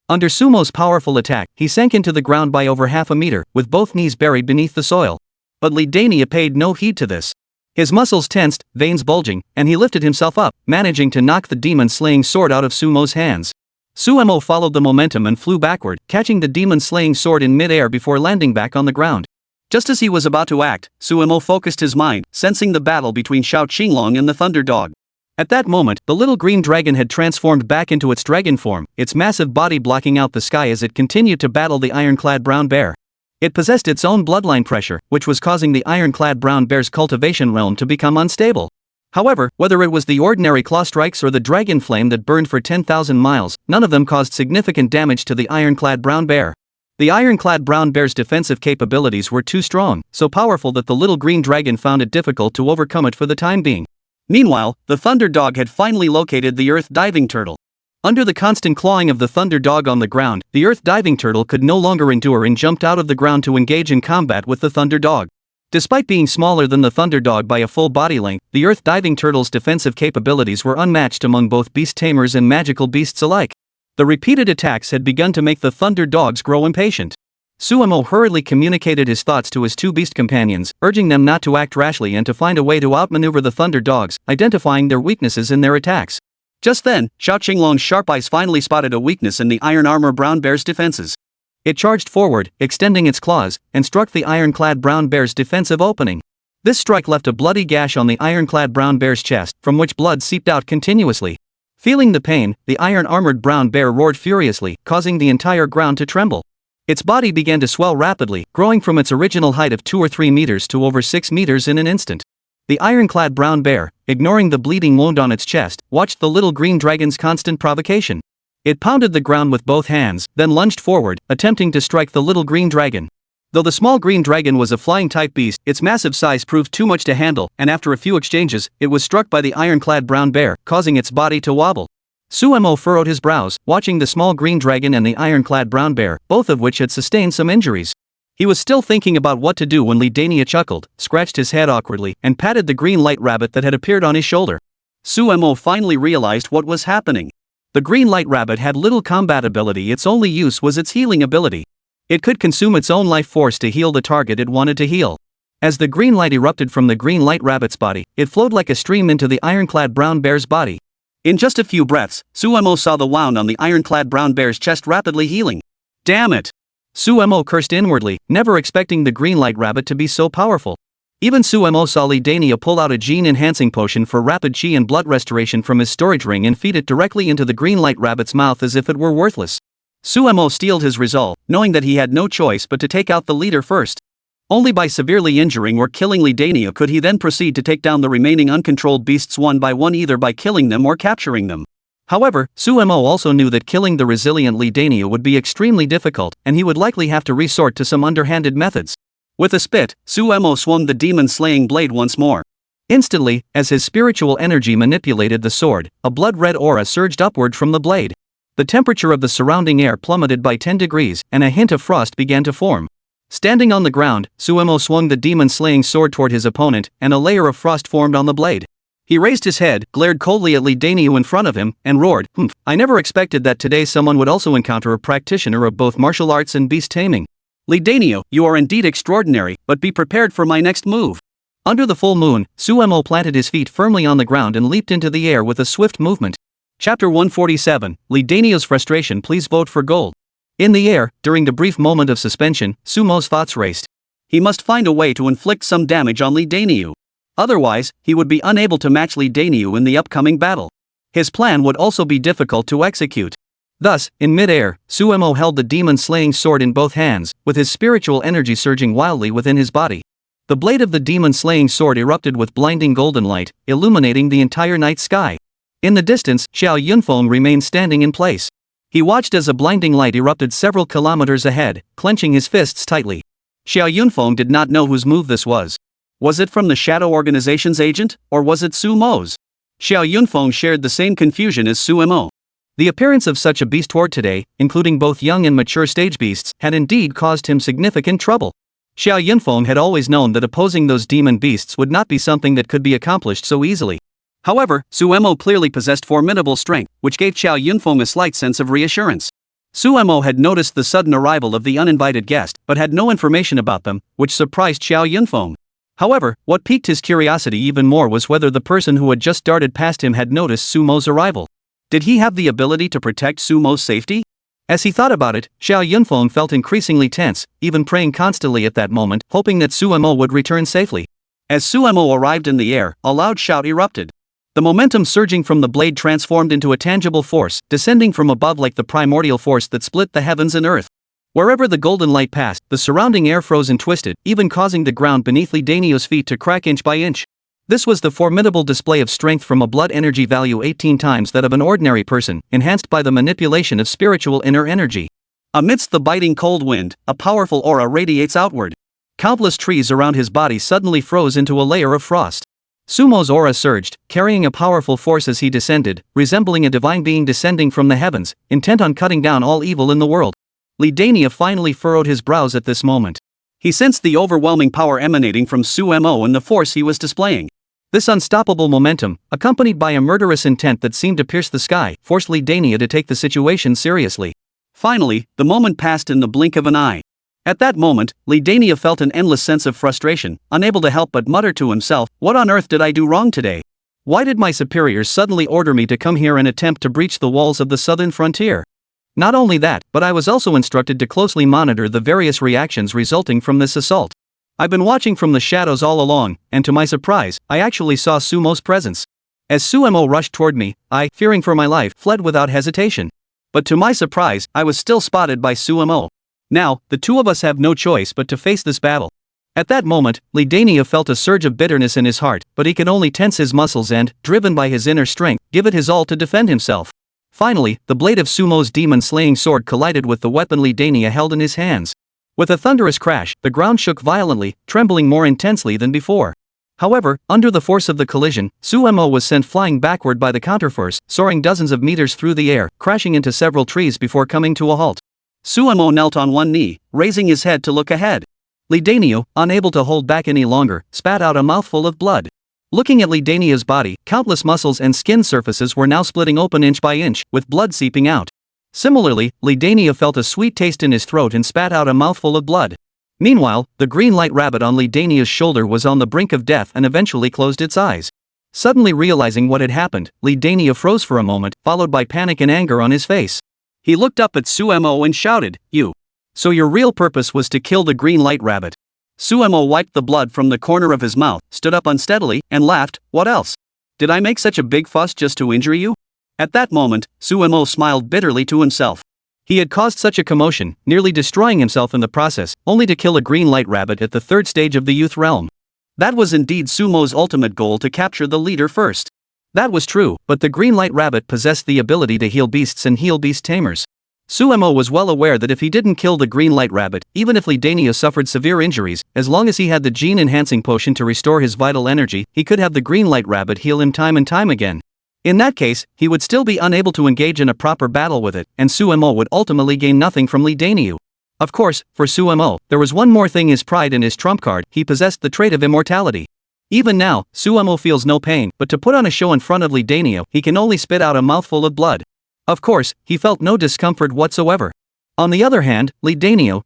Under Sumo's powerful attack, he sank into the ground by over half a meter, with both knees buried beneath the soil. But Li Daniu paid no heed to this. His muscles tensed, veins bulging, and he lifted himself up, managing to knock the demon-slaying sword out of Sumo's hands. Sumo followed the momentum and flew backward, catching the demon-slaying sword in mid-air before landing back on the ground. Just as he was about to act, Sumo focused his mind, sensing the battle between Xiao Qinglong and the Thunder Dog. At that moment, the little green dragon had transformed back into its dragon form, its massive body blocking out the sky as it continued to battle the ironclad brown bear. It possessed its own bloodline pressure, which was causing the ironclad brown bear's cultivation realm to become unstable. However, whether it was the ordinary claw strikes or the dragon flame that burned for 10,000 miles, none of them caused significant damage to the ironclad brown bear. The ironclad brown bear's defensive capabilities were too strong, so powerful that the little green dragon found it difficult to overcome it for the time being. Meanwhile, the thunder dog had finally located the earth diving turtle. Under the constant clawing of the thunder dog on the ground, the earth diving turtle could no longer endure and jumped out of the ground to engage in combat with the thunder dog. Despite being smaller than the thunder dog by a full body length, the earth diving turtle's defensive capabilities were unmatched among both beast tamers and magical beasts alike. The repeated attacks had begun to make the thunder dogs grow impatient. Suemo hurriedly communicated his thoughts to his two beast companions, urging them not to act rashly and to find a way to outmaneuver the thunder dogs, identifying their weaknesses in their attacks. Just then, Xiao Qinglong's sharp eyes finally spotted a weakness in the iron armor brown bear's defenses. It charged forward, extending its claws, and struck the ironclad brown bear's defensive opening. This strike left a bloody gash on the ironclad brown bear's chest, from which blood seeped out continuously. Feeling the pain, the iron-armored brown bear roared furiously, causing the entire ground to tremble. Its body began to swell rapidly, growing from its original height of 2 or 3 meters to over 6 meters in an instant. The ironclad brown bear, ignoring the bleeding wound on its chest, watched the little green dragon's constant provocation. It pounded the ground with both hands, then lunged forward, attempting to strike the little green dragon. Though the small green dragon was a flying-type beast, its massive size proved too much to handle, and after a few exchanges, it was struck by the ironclad brown bear, causing its body to wobble. Suemo furrowed his brows, watching the small green dragon and the ironclad brown bear, both of which had sustained some injuries. He was still thinking about what to do when Li Dania chuckled, scratched his head awkwardly, and patted the green light rabbit that had appeared on his shoulder. Suemo finally realized what was happening. The green light rabbit had little combat ability, its only use was its healing ability. It could consume its own life force to heal the target it wanted to heal. As the green light erupted from the green light rabbit's body, it flowed like a stream into the ironclad brown bear's body. In just a few breaths, Suemo saw the wound on the ironclad brown bear's chest rapidly healing. Damn it! Suemo cursed inwardly, never expecting the green light rabbit to be so powerful. Even Suemo saw Li Dania pull out a gene-enhancing potion for rapid chi and blood restoration from his storage ring and feed it directly into the green light rabbit's mouth as if it were worthless. Suemo steeled his resolve, knowing that he had no choice but to take out the leader first. Only by severely injuring or killing Li Dania could he then proceed to take down the remaining uncontrolled beasts one by one, either by killing them or capturing them. However, Suemo also knew that killing the resilient Li Dania would be extremely difficult, and he would likely have to resort to some underhanded methods. With a spit, Suemo swung the demon-slaying blade once more. Instantly, as his spiritual energy manipulated the sword, a blood-red aura surged upward from the blade. The temperature of the surrounding air plummeted by 10 degrees, and a hint of frost began to form. Standing on the ground, Suemo swung the demon-slaying sword toward his opponent, and a layer of frost formed on the blade. He raised his head, glared coldly at Li Dania in front of him, and roared, I never expected that today someone would also encounter a practitioner of both martial arts and beast taming. Li Dania, you are indeed extraordinary, but be prepared for my next move. Under the full moon, Suemo planted his feet firmly on the ground and leaped into the air with a swift movement. Chapter 147, Li Dania's Frustration. Please vote for gold. In the air, during the brief moment of suspension, Sumo's thoughts raced. He must find a way to inflict some damage on Li Dania. Otherwise, he would be unable to match Li Dania in the upcoming battle. His plan would also be difficult to execute. Thus, in mid-air, Suemo held the demon-slaying sword in both hands, with his spiritual energy surging wildly within his body. The blade of the demon-slaying sword erupted with blinding golden light, illuminating the entire night sky. In the distance, Xiao Yunfeng remained standing in place. He watched as a blinding light erupted several kilometers ahead, clenching his fists tightly. Xiao Yunfeng did not know whose move this was. Was it from the Shadow Organization's agent, or was it Sumo's? Xiao Yunfeng shared the same confusion as Suemo. The appearance of such a beast horde today, including both young and mature stage beasts, had indeed caused him significant trouble. Xiao Yunfeng had always known that opposing those demon beasts would not be something that could be accomplished so easily. However, Suemo clearly possessed formidable strength, which gave Xiao Yunfeng a slight sense of reassurance. Suemo had noticed the sudden arrival of the uninvited guest, but had no information about them, which surprised Xiao Yunfeng. However, what piqued his curiosity even more was whether the person who had just darted past him had noticed Sumo's arrival. Did he have the ability to protect Sumo's safety? As he thought about it, Xiao Yunfeng felt increasingly tense, even praying constantly at that moment, hoping that Suemo would return safely. As Suemo arrived in the air, a loud shout erupted. The momentum surging from the blade transformed into a tangible force, descending from above like the primordial force that split the heavens and earth. Wherever the golden light passed, the surrounding air froze and twisted, even causing the ground beneath Li Dania's feet to crack inch by inch. This was the formidable display of strength from a blood energy value 18 times that of an ordinary person, enhanced by the manipulation of spiritual inner energy. Amidst the biting cold wind, a powerful aura radiates outward. Countless trees around his body suddenly froze into a layer of frost. Sumo's aura surged, carrying a powerful force as he descended, resembling a divine being descending from the heavens, intent on cutting down all evil in the world. Li finally furrowed his brows at this moment. He sensed the overwhelming power emanating from Sumo and the force he was displaying. This unstoppable momentum, accompanied by a murderous intent that seemed to pierce the sky, forced Li to take the situation seriously. Finally, the moment passed in the blink of an eye. At that moment, Li felt an endless sense of frustration, unable to help but mutter to himself, "What on earth did I do wrong today? Why did my superiors suddenly order me to come here and attempt to breach the walls of the southern frontier? Not only that, but I was also instructed to closely monitor the various reactions resulting from this assault. I've been watching from the shadows all along, and to my surprise, I actually saw Sumo's presence. As Sumo rushed toward me, I, fearing for my life, fled without hesitation. But to my surprise, I was still spotted by Sumo. Now, the two of us have no choice but to face this battle." At that moment, Li felt a surge of bitterness in his heart, but he could only tense his muscles and, driven by his inner strength, give it his all to defend himself. Finally, the blade of Sumo's demon-slaying sword collided with the weapon Li held in his hands. With a thunderous crash, the ground shook violently, trembling more intensely than before. However, under the force of the collision, Sumo was sent flying backward by the counterforce, soaring dozens of meters through the air, crashing into several trees before coming to a halt. Sumo knelt on one knee, raising his head to look ahead. Li, unable to hold back any longer, spat out a mouthful of blood. Looking at Li body, countless muscles and skin surfaces were now splitting open inch by inch, with blood seeping out. Similarly, Li felt a sweet taste in his throat and spat out a mouthful of blood. Meanwhile, the green light rabbit on Li shoulder was on the brink of death and eventually closed its eyes. Suddenly realizing what had happened, Li froze for a moment, followed by panic and anger on his face. He looked up at Sumo and shouted, "You! So your real purpose was to kill the green light rabbit?" Sumo wiped the blood from the corner of his mouth, stood up unsteadily, and laughed. "What else? Did I make such a big fuss just to injure you?" At that moment, Sumo smiled bitterly to himself. He had caused such a commotion, nearly destroying himself in the process, only to kill a green light rabbit at the third stage of the youth realm. That was indeed Sumo's ultimate goal, to capture the leader first. That was true, but the green light rabbit possessed the ability to heal beasts and heal beast tamers. Sumo was well aware that if he didn't kill the green light rabbit, even if Li suffered severe injuries, as long as he had the gene-enhancing potion to restore his vital energy, he could have the green light rabbit heal him time and time again. In that case, he would still be unable to engage in a proper battle with it, and Sumo would ultimately gain nothing from Li. Of course, for Sumo, there was one more thing: his pride and his trump card. He possessed the trait of immortality. Even now, Sumo feels no pain, but to put on a show in front of Li, he can only spit out a mouthful of blood. Of course, he felt no discomfort whatsoever. On the other hand, Li,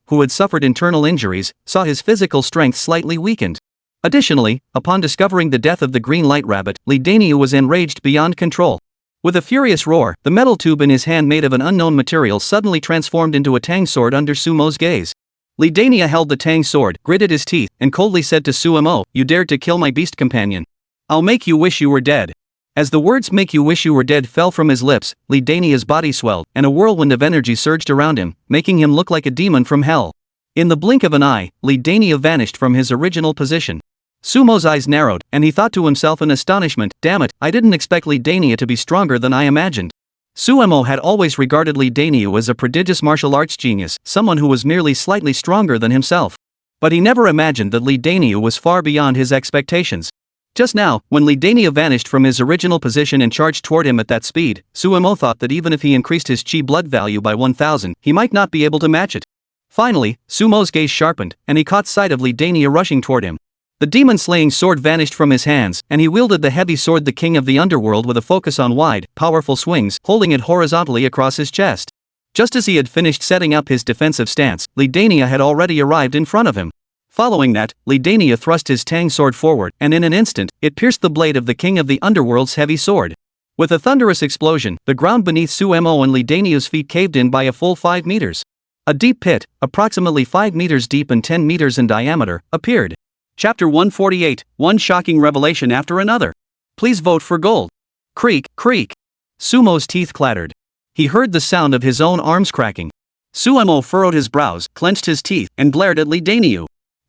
who had suffered internal injuries, saw his physical strength slightly weakened. Additionally, upon discovering the death of the green light rabbit, Li was enraged beyond control. With a furious roar, the metal tube in his hand made of an unknown material suddenly transformed into a tang sword under Sumo's gaze. Li held the tang sword, gritted his teeth, and coldly said to Sumo, "You dared to kill my beast companion. I'll make you wish you were dead." As the words "make you wish you were dead" fell from his lips, Li body swelled, and a whirlwind of energy surged around him, making him look like a demon from hell. In the blink of an eye, Li vanished from his original position. Sumo's eyes narrowed, and he thought to himself in astonishment, "Damn it, I didn't expect Li to be stronger than I imagined." Sumo had always regarded Li as a prodigious martial arts genius, someone who was merely slightly stronger than himself. But he never imagined that Li was far beyond his expectations. Just now, when Li vanished from his original position and charged toward him at that speed, Sumo thought that even if he increased his chi blood value by 1000, he might not be able to match it. Finally, Sumo's gaze sharpened, and he caught sight of Li rushing toward him. The demon-slaying sword vanished from his hands, and he wielded the heavy sword, the king of the underworld, with a focus on wide, powerful swings, holding it horizontally across his chest. Just as he had finished setting up his defensive stance, Li had already arrived in front of him. Following that, Li thrust his tang sword forward, and in an instant, it pierced the blade of the king of the underworld's heavy sword. With a thunderous explosion, the ground beneath Sumo and Li feet caved in by a full 5 meters. A deep pit, approximately 5 meters deep and 10 meters in diameter, appeared. Chapter 148, one shocking revelation after another. Please vote for gold. Creak, creak. Sumo's teeth clattered. He heard the sound of his own arms cracking. Sumo furrowed his brows, clenched his teeth, and glared at Li.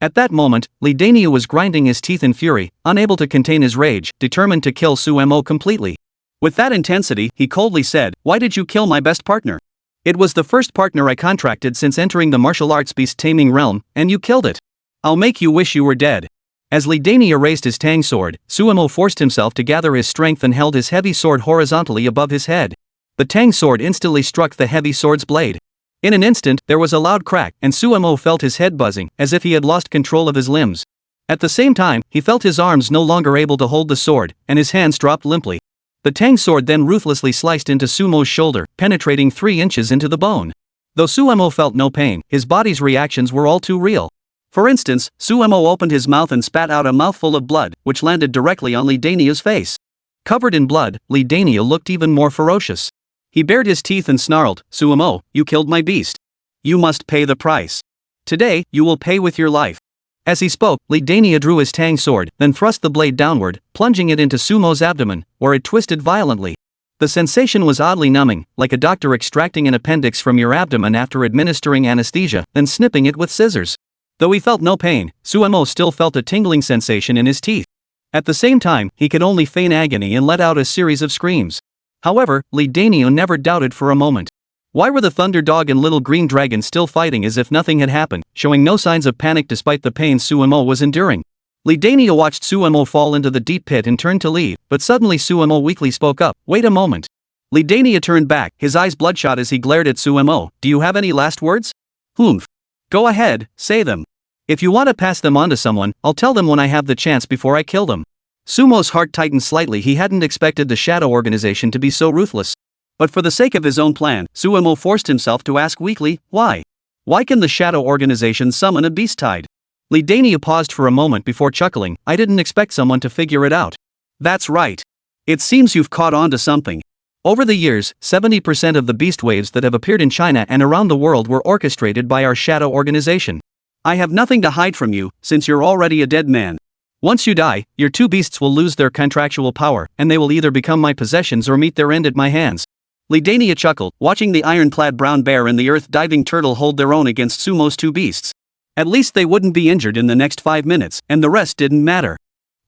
At that moment, Li Daniu was grinding his teeth in fury, unable to contain his rage, determined to kill Su Mo completely. With that intensity, he coldly said, "Why did you kill my best partner? It was the first partner I contracted since entering the martial arts beast taming realm, and you killed it. I'll make you wish you were dead." As Li Daniu raised his tang sword, Su Mo forced himself to gather his strength and held his heavy sword horizontally above his head. The tang sword instantly struck the heavy sword's blade. In an instant, there was a loud crack, and Su Mo felt his head buzzing, as if he had lost control of his limbs. At the same time, he felt his arms no longer able to hold the sword, and his hands dropped limply. The tang sword then ruthlessly sliced into Su Mo's shoulder, penetrating 3 inches into the bone. Though Su Mo felt no pain, his body's reactions were all too real. For instance, Su Mo opened his mouth and spat out a mouthful of blood, which landed directly on Li Daniu's face. Covered in blood, Li Daniu looked even more ferocious. He bared his teeth and snarled, "Su Mo, you killed my beast. You must pay the price. Today, you will pay with your life." As he spoke, Li Daniu drew his tang sword, then thrust the blade downward, plunging it into Su Mo's abdomen, where it twisted violently. The sensation was oddly numbing, like a doctor extracting an appendix from your abdomen after administering anesthesia, then snipping it with scissors. Though he felt no pain, Su Mo still felt a tingling sensation in his teeth. At the same time, he could only feign agony and let out a series of screams. However, Li Daniu never doubted for a moment. Why were the Thunder Dog and Little Green Dragon still fighting as if nothing had happened, showing no signs of panic despite the pain Su Mo was enduring? Li Daniu watched Su Mo fall into the deep pit and turned to leave, but suddenly Su Mo weakly spoke up, "Wait a moment." Li Daniu turned back, his eyes bloodshot as he glared at Su Mo. "Do you have any last words?" "Humph. Go ahead, say them. If you want to pass them on to someone, I'll tell them when I have the chance before I kill them." Su Mo's heart tightened slightly. He hadn't expected the Shadow Organization to be so ruthless. But for the sake of his own plan, Su Mo forced himself to ask weakly, "Why? Why can the Shadow Organization summon a beast tide?" Li Daniu paused for a moment before chuckling, "I didn't expect someone to figure it out." "That's right. It seems you've caught on to something. Over the years, 70% of the beast waves that have appeared in China and around the world were orchestrated by our Shadow Organization. I have nothing to hide from you, since you're already a dead man. Once you die, your 2 beasts will lose their contractual power, and they will either become my possessions or meet their end at my hands." Li Daniu chuckled, watching the ironclad brown bear and the earth-diving turtle hold their own against Su Mo's 2 beasts. At least they wouldn't be injured in the next 5 minutes, and the rest didn't matter.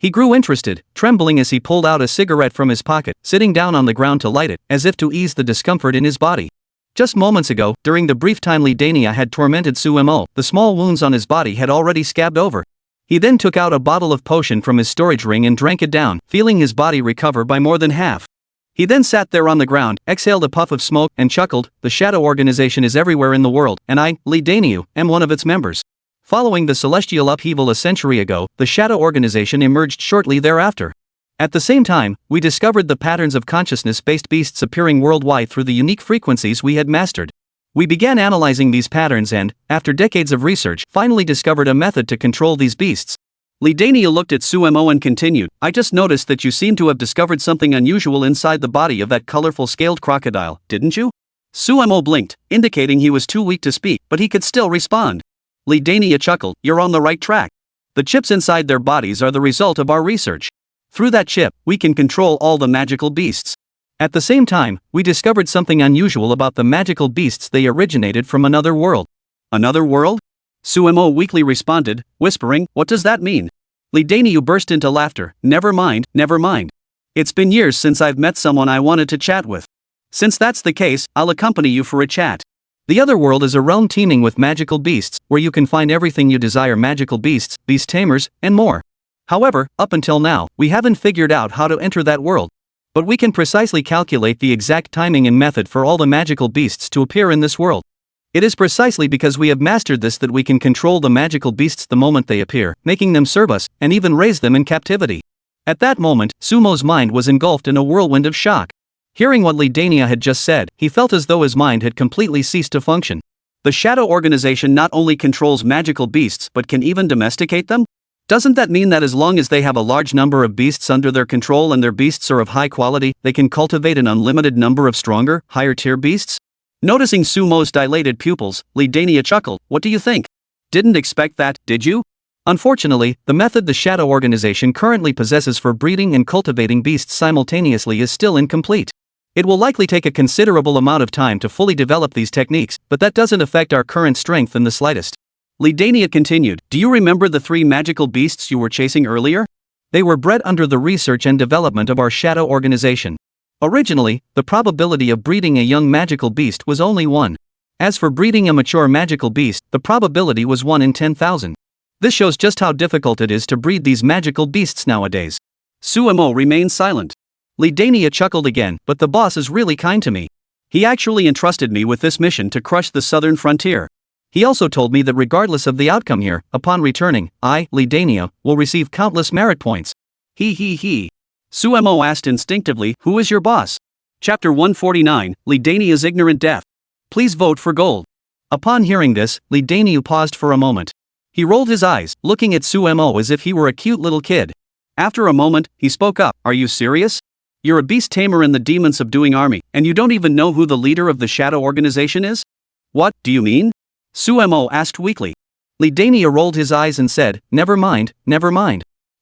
He grew interested, trembling as he pulled out a cigarette from his pocket, sitting down on the ground to light it, as if to ease the discomfort in his body. Just moments ago, during the brief time Li Daniu had tormented Su Mo, the small wounds on his body had already scabbed over. He then took out a bottle of potion from his storage ring and drank it down, feeling his body recover by more than half. He then sat there on the ground, exhaled a puff of smoke, and chuckled, "The Shadow Organization is everywhere in the world, and I, Li Daniu, am one of its members." Following the celestial upheaval a century ago, the Shadow Organization emerged shortly thereafter. At the same time, we discovered the patterns of consciousness-based beasts appearing worldwide through the unique frequencies we had mastered. We began analyzing these patterns and, after decades of research, finally discovered a method to control these beasts. Li Daniu looked at Su Mo and continued, "I just noticed that you seem to have discovered something unusual inside the body of that colorful scaled crocodile, didn't you?" Su Mo blinked, indicating he was too weak to speak, but he could still respond. Li Daniu chuckled, "You're on the right track. The chips inside their bodies are the result of our research. Through that chip, we can control all the magical beasts. At the same time, we discovered something unusual about the magical beasts. They originated from another world." "Another world?" Su Mo weakly responded, whispering, "What does that mean?" Li Daniu burst into laughter, never mind. It's been years since I've met someone I wanted to chat with. Since that's the case, I'll accompany you for a chat. The other world is a realm teeming with magical beasts, where you can find everything you desire: magical beasts, beast tamers, and more. However, up until now, we haven't figured out how to enter that world. But we can precisely calculate the exact timing and method for all the magical beasts to appear in this world. It is precisely because we have mastered this that we can control the magical beasts the moment they appear, making them serve us, and even raise them in captivity. At that moment, Su Mo's mind was engulfed in a whirlwind of shock. Hearing what Li Daniu had just said, he felt as though his mind had completely ceased to function. The Shadow Organization not only controls magical beasts but can even domesticate them? Doesn't that mean that as long as they have a large number of beasts under their control and their beasts are of high quality, they can cultivate an unlimited number of stronger, higher-tier beasts? Noticing Su Mo's dilated pupils, Li Daniu chuckled, "What do you think? Didn't expect that, did you?" Unfortunately, the method the Shadow Organization currently possesses for breeding and cultivating beasts simultaneously is still incomplete. It will likely take a considerable amount of time to fully develop these techniques, but that doesn't affect our current strength in the slightest. Lidania continued, do you remember the 3 magical beasts you were chasing earlier? They were bred under the research and development of our shadow organization. Originally, the probability of breeding a young magical beast was only 1. As for breeding a mature magical beast, the probability was 1 in 10,000. This shows just how difficult it is to breed these magical beasts nowadays. Suemo remained silent. Lidania chuckled again, but the boss is really kind to me. He actually entrusted me with this mission to crush the southern frontier. He also told me that regardless of the outcome here, upon returning, I, Lidania, will receive countless merit points. He. Suemo asked instinctively, who is your boss? Chapter 149, Lidania's Ignorant Death. Please vote for gold. Upon hearing this, Lidania paused for a moment. He rolled his eyes, looking at Suemo as if he were a cute little kid. After a moment, he spoke up, are you serious? You're a beast tamer in the demon subduing army, and you don't even know who the leader of the shadow organization is? What do you mean? Suemo asked weakly. Lidania rolled his eyes and said, never mind.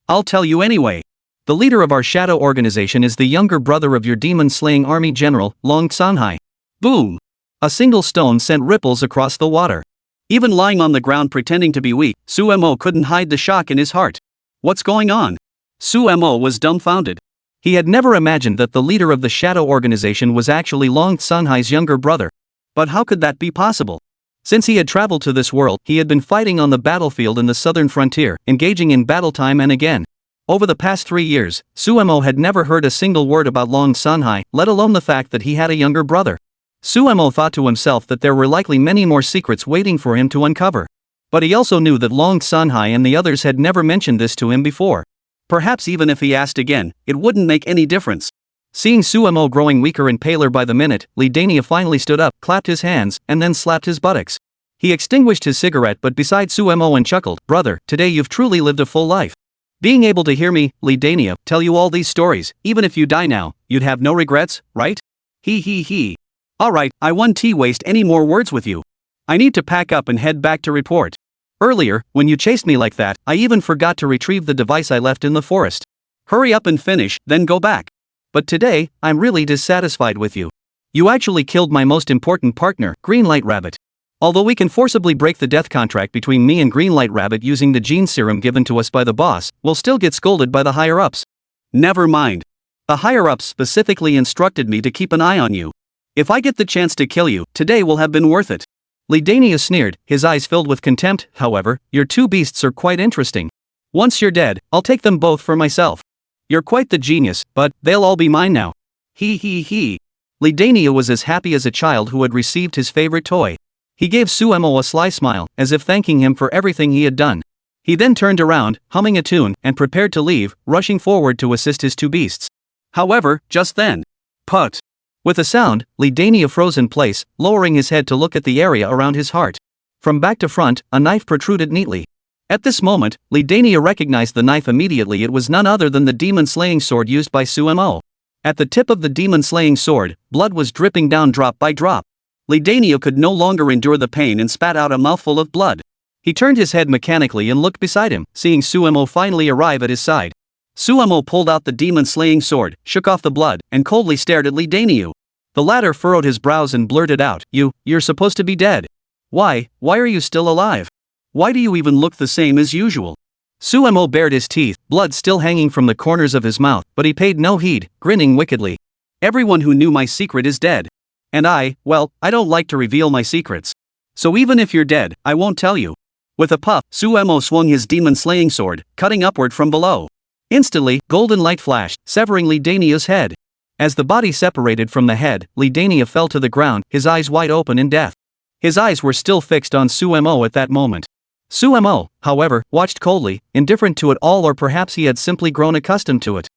I'll tell you anyway. The leader of our shadow organization is the younger brother of your demon-slaying army general, Long Sanhai. Boom! A single stone sent ripples across the water. Even lying on the ground pretending to be weak, Suemo couldn't hide the shock in his heart. What's going on? Suemo was dumbfounded. He had never imagined that the leader of the shadow organization was actually Long Sanhai's younger brother. But how could that be possible? Since he had traveled to this world, he had been fighting on the battlefield in the southern frontier, engaging in battle time and again. Over the past 3 years, Suemo had never heard a single word about Long Sanhai, let alone the fact that he had a younger brother. Suemo thought to himself that there were likely many more secrets waiting for him to uncover. But he also knew that Long Sanhai and the others had never mentioned this to him before. Perhaps even if he asked again, it wouldn't make any difference. Seeing Suemo growing weaker and paler by the minute, Lidania finally stood up, clapped his hands, and then slapped his buttocks. He extinguished his cigarette but beside Suemo and chuckled, brother, today you've truly lived a full life. Being able to hear me, Lidania, tell you all these stories, even if you die now, you'd have no regrets, right? He. Alright, I won't waste any more words with you. I need to pack up and head back to report. Earlier, when you chased me like that, I even forgot to retrieve the device I left in the forest. Hurry up and finish, then go back. But today, I'm really dissatisfied with you. You actually killed my most important partner, Greenlight Rabbit. Although we can forcibly break the death contract between me and Greenlight Rabbit using the gene serum given to us by the boss, we'll still get scolded by the higher-ups. Never mind. The higher-ups specifically instructed me to keep an eye on you. If I get the chance to kill you, today will have been worth it. Lidania sneered, his eyes filled with contempt. However, your 2 beasts are quite interesting. Once you're dead, I'll take them both for myself. You're quite the genius, but they'll all be mine now. He. Lidania was as happy as a child who had received his favorite toy. He gave Suemo a sly smile, as if thanking him for everything he had done. He then turned around, humming a tune, and prepared to leave, rushing forward to assist his 2 beasts. However, just then, put! With a sound, Lidania froze in place, lowering his head to look at the area around his heart. From back to front, a knife protruded neatly. At this moment, Lidania recognized the knife immediately. It was none other than the demon-slaying sword used by Suemo. At the tip of the demon-slaying sword, blood was dripping down drop by drop. Lidania could no longer endure the pain and spat out a mouthful of blood. He turned his head mechanically and looked beside him, seeing Suemo finally arrive at his side. Suemo pulled out the demon-slaying sword, shook off the blood, and coldly stared at Lidania. The latter furrowed his brows and blurted out, You're supposed to be dead. Why are you still alive? Why do you even look the same as usual? Suemo bared his teeth, blood still hanging from the corners of his mouth, but he paid no heed, grinning wickedly. Everyone who knew my secret is dead. And I don't like to reveal my secrets. So even if you're dead, I won't tell you. With a puff, Suemo swung his demon-slaying sword, cutting upward from below. Instantly, golden light flashed, severing Lidania's head. As the body separated from the head, Lidania fell to the ground, his eyes wide open in death. His eyes were still fixed on Suemo at that moment. Suemo, however, watched coldly, indifferent to it all, or perhaps he had simply grown accustomed to it.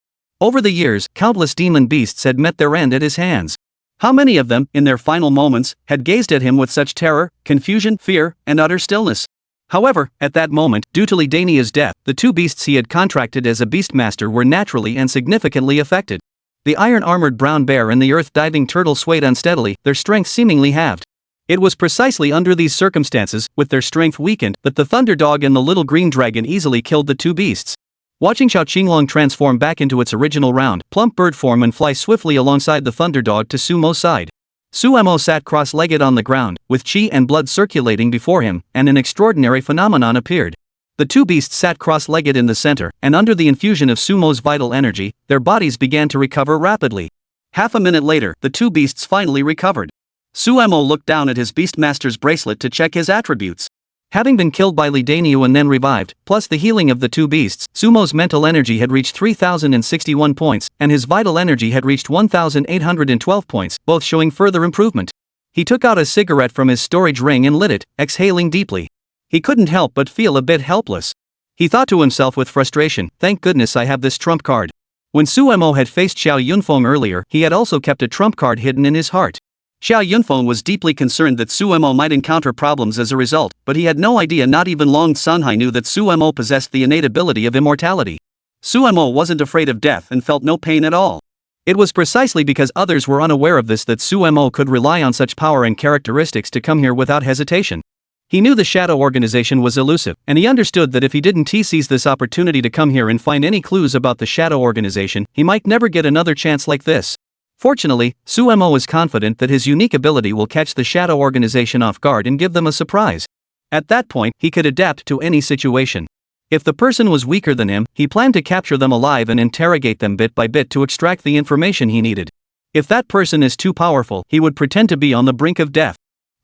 Over the years, countless demon beasts had met their end at his hands. How many of them, in their final moments, had gazed at him with such terror, confusion, fear, and utter stillness? However, at that moment, due to Lidania's death, the 2 beasts he had contracted as a beastmaster were naturally and significantly affected. The iron-armored brown bear and the earth-diving turtle swayed unsteadily, their strength seemingly halved. It was precisely under these circumstances, with their strength weakened, that the thunder dog and the little green dragon easily killed the 2 beasts. Watching Xiao Qinglong transform back into its original round, plump bird form and fly swiftly alongside the thunder dog to Sumo's side. Suemo sat cross-legged on the ground, with qi and blood circulating before him, and an extraordinary phenomenon appeared. The two beasts sat cross-legged in the center, and under the infusion of Sumo's vital energy, their bodies began to recover rapidly. Half a minute later, the two beasts finally recovered. Suemo looked down at his Beastmaster's bracelet to check his attributes. Having been killed by Li Dainiu and then revived, plus the healing of the two beasts, Sumo's mental energy had reached 3,061 points, and his vital energy had reached 1,812 points, both showing further improvement. He took out a cigarette from his storage ring and lit it, exhaling deeply. He couldn't help but feel a bit helpless. He thought to himself with frustration, thank goodness I have this trump card. When Suemo had faced Xiao Yunfeng earlier, he had also kept a trump card hidden in his heart. Xiao Yunfeng was deeply concerned that Suemo might encounter problems as a result, but he had no idea, not even Long Sunhai knew that Suemo possessed the innate ability of immortality. Suemo wasn't afraid of death and felt no pain at all. It was precisely because others were unaware of this that Suemo could rely on such power and characteristics to come here without hesitation. He knew the shadow organization was elusive, and he understood that if he didn't seize this opportunity to come here and find any clues about the shadow organization, he might never get another chance like this. Fortunately, Suemo is confident that his unique ability will catch the shadow organization off guard and give them a surprise. At that point, he could adapt to any situation. If the person was weaker than him, he planned to capture them alive and interrogate them bit by bit to extract the information he needed. If that person is too powerful, he would pretend to be on the brink of death.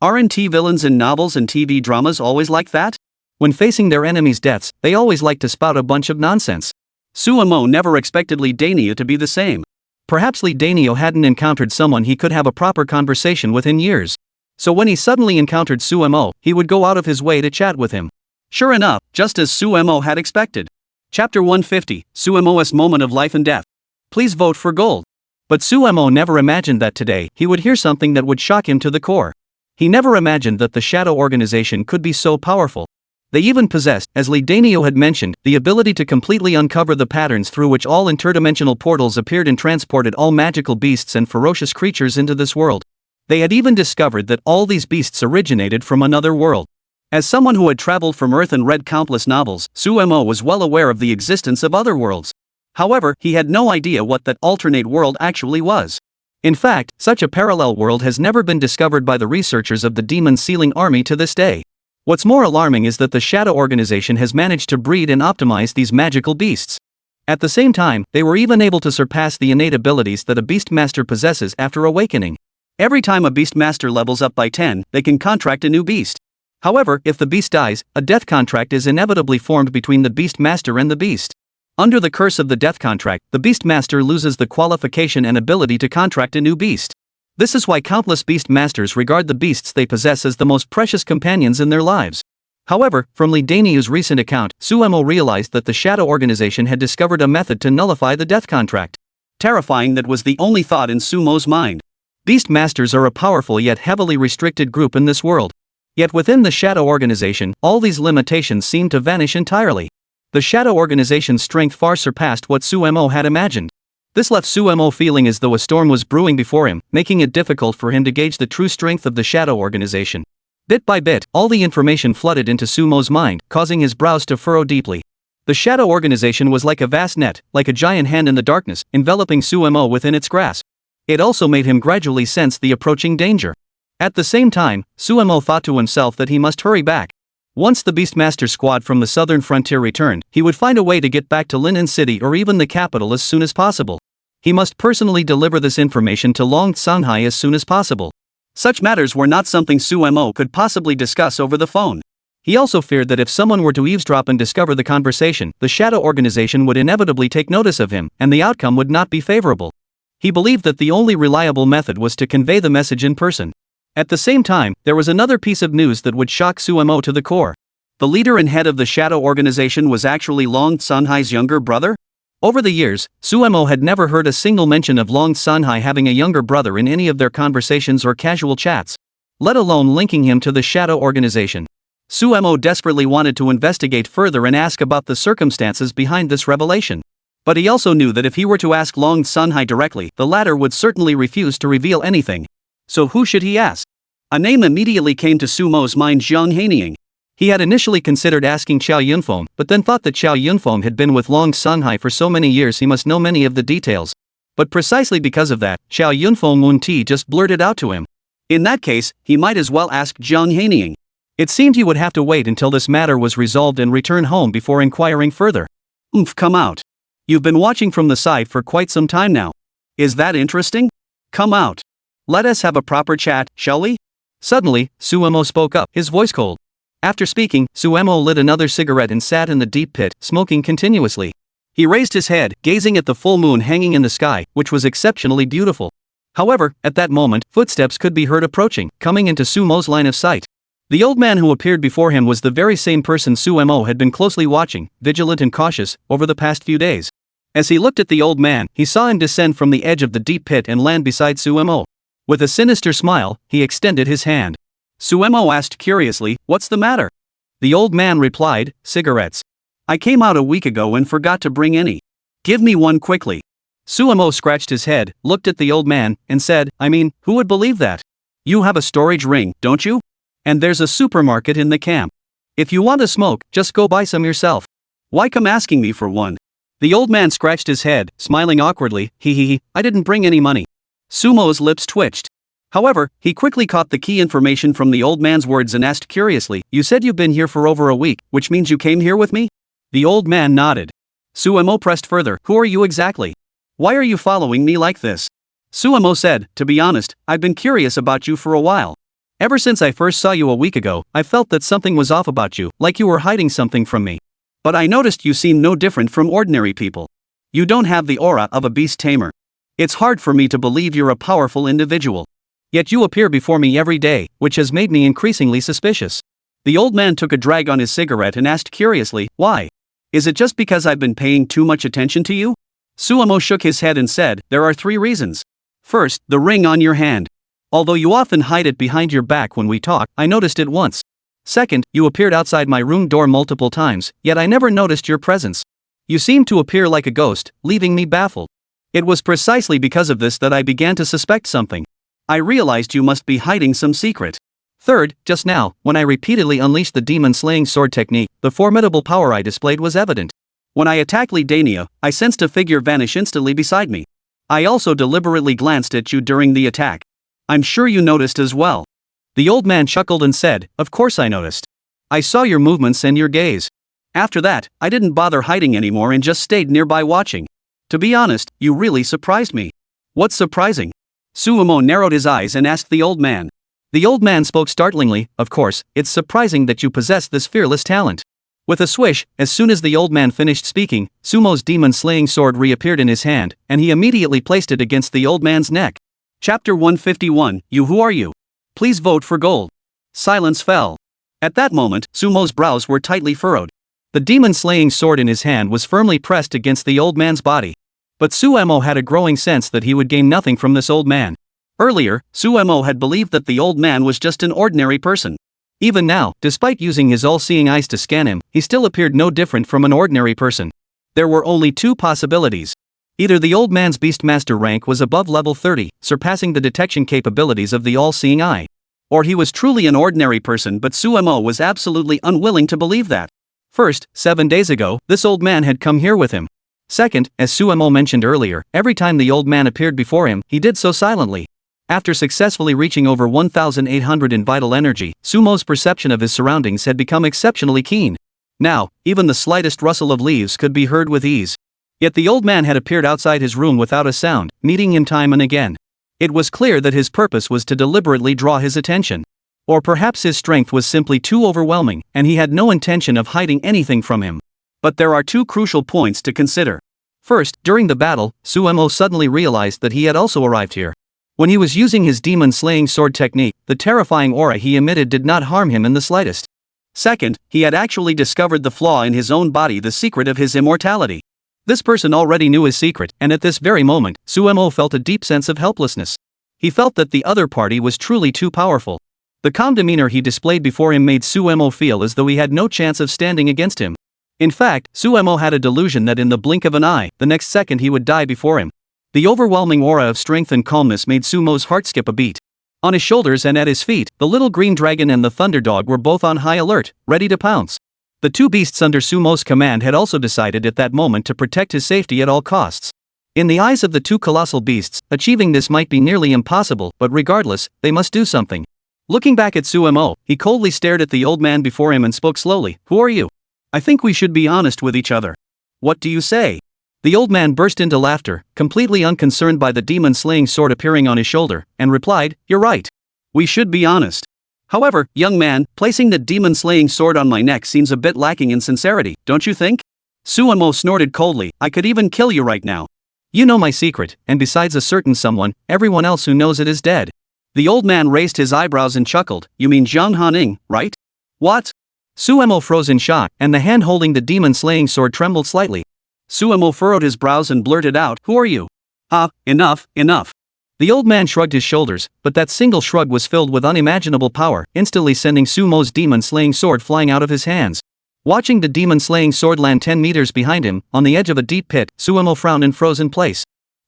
Aren't villains in novels and TV dramas always like that? When facing their enemies' deaths, they always like to spout a bunch of nonsense. Suemo never expected Li Dainiu to be the same. Perhaps Li Dainiu hadn't encountered someone he could have a proper conversation with in years. So when he suddenly encountered Suemo, he would go out of his way to chat with him. Sure enough, just as Suemo had expected. Chapter 150, Suemo's Moment of Life and Death. Please vote for gold. But Suemo never imagined that today he would hear something that would shock him to the core. He never imagined that the shadow organization could be so powerful. They even possessed, as Li Dainiu had mentioned, the ability to completely uncover the patterns through which all interdimensional portals appeared and transported all magical beasts and ferocious creatures into this world. They had even discovered that all these beasts originated from another world. As someone who had traveled from Earth and read countless novels, Suemo was well aware of the existence of other worlds. However, he had no idea what that alternate world actually was. In fact, such a parallel world has never been discovered by the researchers of the Demon Sealing Army to this day. What's more alarming is that the Shadow Organization has managed to breed and optimize these magical beasts. At the same time, they were even able to surpass the innate abilities that a Beastmaster possesses after awakening. Every time a Beastmaster levels up by 10, they can contract a new beast. However, if the beast dies, a death contract is inevitably formed between the Beastmaster and the beast. Under the curse of the death contract, the Beastmaster loses the qualification and ability to contract a new beast. This is why countless Beastmasters regard the beasts they possess as the most precious companions in their lives. However, from Li Dainiu's recent account, Suemo realized that the Shadow Organization had discovered a method to nullify the death contract. Terrifying, that was the only thought in Sumo's mind. Beastmasters are a powerful yet heavily restricted group in this world. Yet within the Shadow Organization, all these limitations seem to vanish entirely. The Shadow Organization's strength far surpassed what Suemo had imagined. This left Suemo feeling as though a storm was brewing before him, making it difficult for him to gauge the true strength of the Shadow Organization. Bit by bit, all the information flooded into Sumo's mind, causing his brows to furrow deeply. The Shadow Organization was like a vast net, like a giant hand in the darkness, enveloping Suemo within its grasp. It also made him gradually sense the approaching danger. At the same time, Suemo thought to himself that he must hurry back. Once the Beastmaster squad from the southern frontier returned, he would find a way to get back to Linen City or even the capital as soon as possible. He must personally deliver this information to Long Sanhai as soon as possible. Such matters were not something Suemo could possibly discuss over the phone. He also feared that if someone were to eavesdrop and discover the conversation, the Shadow Organization would inevitably take notice of him, and the outcome would not be favorable. He believed that the only reliable method was to convey the message in person. At the same time, there was another piece of news that would shock Suemo to the core. The leader and head of the Shadow Organization was actually Long Sanhai's younger brother? Over the years, Suemo had never heard a single mention of Long Sanhai having a younger brother in any of their conversations or casual chats, let alone linking him to the Shadow Organization. Suemo desperately wanted to investigate further and ask about the circumstances behind this revelation. But he also knew that if he were to ask Long Sanhai directly, the latter would certainly refuse to reveal anything. So who should he ask? A name immediately came to Sumo's mind: Jiang Hanying. He had initially considered asking Xiao Yunfeng, but then thought that Xiao Yunfeng had been with Long Sanhai for so many years he must know many of the details. But precisely because of that, Xiao Yunfeng Wunti just blurted out to him. In that case, he might as well ask Jiang Hanying. It seemed he would have to wait until this matter was resolved and return home before inquiring further. Come out. You've been watching from the side for quite some time now. Is that interesting? Come out. Let us have a proper chat, shall we? Suddenly, Suemo spoke up, his voice cold. After speaking, Suemo lit another cigarette and sat in the deep pit, smoking continuously. He raised his head, gazing at the full moon hanging in the sky, which was exceptionally beautiful. However, at that moment, footsteps could be heard approaching, coming into Sumo's line of sight. The old man who appeared before him was the very same person Suemo had been closely watching, vigilant and cautious, over the past few days. As he looked at the old man, he saw him descend from the edge of the deep pit and land beside Suemo. With a sinister smile, he extended his hand. Suemo asked curiously, "What's the matter?" The old man replied, "Cigarettes. I came out a week ago and forgot to bring any. Give me one quickly." Suemo scratched his head, looked at the old man, and said, "I mean, who would believe that? You have a storage ring, don't you? And there's a supermarket in the camp. If you want to smoke, just go buy some yourself. Why come asking me for one?" The old man scratched his head, smiling awkwardly. I didn't bring any money." Sumo's lips twitched. However, he quickly caught the key information from the old man's words and asked curiously, "You said you've been here for over a week, which means you came here with me?" The old man nodded. Suemo pressed further, "Who are you exactly? Why are you following me like this?" Suemo said, "To be honest, I've been curious about you for a while. Ever since I first saw you a week ago, I felt that something was off about you, like you were hiding something from me. But I noticed you seem no different from ordinary people. You don't have the aura of a beast tamer. It's hard for me to believe you're a powerful individual. Yet you appear before me every day, which has made me increasingly suspicious." The old man took a drag on his cigarette and asked curiously, "Why? Is it just because I've been paying too much attention to you?" Suemo shook his head and said, "There are 3 reasons. First, the ring on your hand. Although you often hide it behind your back when we talk, I noticed it once. Second, you appeared outside my room door multiple times, yet I never noticed your presence. You seemed to appear like a ghost, leaving me baffled. It was precisely because of this that I began to suspect something. I realized you must be hiding some secret. Third, just now, when I repeatedly unleashed the demon-slaying sword technique, the formidable power I displayed was evident. When I attacked Lidania, I sensed a figure vanish instantly beside me. I also deliberately glanced at you during the attack. I'm sure you noticed as well." The old man chuckled and said, "Of course I noticed. I saw your movements and your gaze. After that, I didn't bother hiding anymore and just stayed nearby watching. To be honest, you really surprised me." "What's surprising?" Suemo narrowed his eyes and asked the old man. The old man spoke startlingly, "Of course, it's surprising that you possess this fearless talent." With a swish, as soon as the old man finished speaking, Sumo's demon-slaying sword reappeared in his hand, and he immediately placed it against the old man's neck. Chapter 151, Who are you? Please vote for gold. Silence fell. At that moment, Sumo's brows were tightly furrowed. The demon-slaying sword in his hand was firmly pressed against the old man's body. But Suemo had a growing sense that he would gain nothing from this old man. Earlier, Suemo had believed that the old man was just an ordinary person. Even now, despite using his all-seeing eyes to scan him, he still appeared no different from an ordinary person. There were only 2 possibilities. Either the old man's Beastmaster rank was above level 30, surpassing the detection capabilities of the all-seeing eye. Or he was truly an ordinary person, but Suemo was absolutely unwilling to believe that. First, 7 days ago, this old man had come here with him. Second, as Suemo mentioned earlier, every time the old man appeared before him, he did so silently. After successfully reaching over 1,800 in vital energy, Sumo's perception of his surroundings had become exceptionally keen. Now, even the slightest rustle of leaves could be heard with ease. Yet the old man had appeared outside his room without a sound, meeting him time and again. It was clear that his purpose was to deliberately draw his attention. Or perhaps his strength was simply too overwhelming, and he had no intention of hiding anything from him. But there are 2 crucial points to consider. First, during the battle, Suemo suddenly realized that he had also arrived here. When he was using his demon-slaying sword technique, the terrifying aura he emitted did not harm him in the slightest. Second, he had actually discovered the flaw in his own body, the secret of his immortality. This person already knew his secret, and at this very moment, Suemo felt a deep sense of helplessness. He felt that the other party was truly too powerful. The calm demeanor he displayed before him made Suemo feel as though he had no chance of standing against him. In fact, Suemo had a delusion that in the blink of an eye, the next second he would die before him. The overwhelming aura of strength and calmness made Sumo's heart skip a beat. On his shoulders and at his feet, the little green dragon and the thunder dog were both on high alert, ready to pounce. The 2 beasts under Sumo's command had also decided at that moment to protect his safety at all costs. In the eyes of the two colossal beasts, achieving this might be nearly impossible, but regardless, they must do something. Looking back at Sumo, he coldly stared at the old man before him and spoke slowly. Who are you? I think we should be honest with each other. What do you say? The old man burst into laughter, completely unconcerned by the demon-slaying sword appearing on his shoulder, and replied, You're right. We should be honest. However, young man, placing the demon-slaying sword on my neck seems a bit lacking in sincerity, don't you think? Sumo snorted coldly, I could even kill you right now. You know my secret, and besides a certain someone, everyone else who knows it is dead. The old man raised his eyebrows and chuckled, You mean Jiang Hanying, right? What? Sumo froze in shock, and the hand holding the demon-slaying sword trembled slightly. Sumo furrowed his brows and blurted out, Who are you? Enough. The old man shrugged his shoulders, but that single shrug was filled with unimaginable power, instantly sending Sumo's demon-slaying sword flying out of his hands. Watching the demon-slaying sword land 10 meters behind him, on the edge of a deep pit, Sumo frowned and froze in place.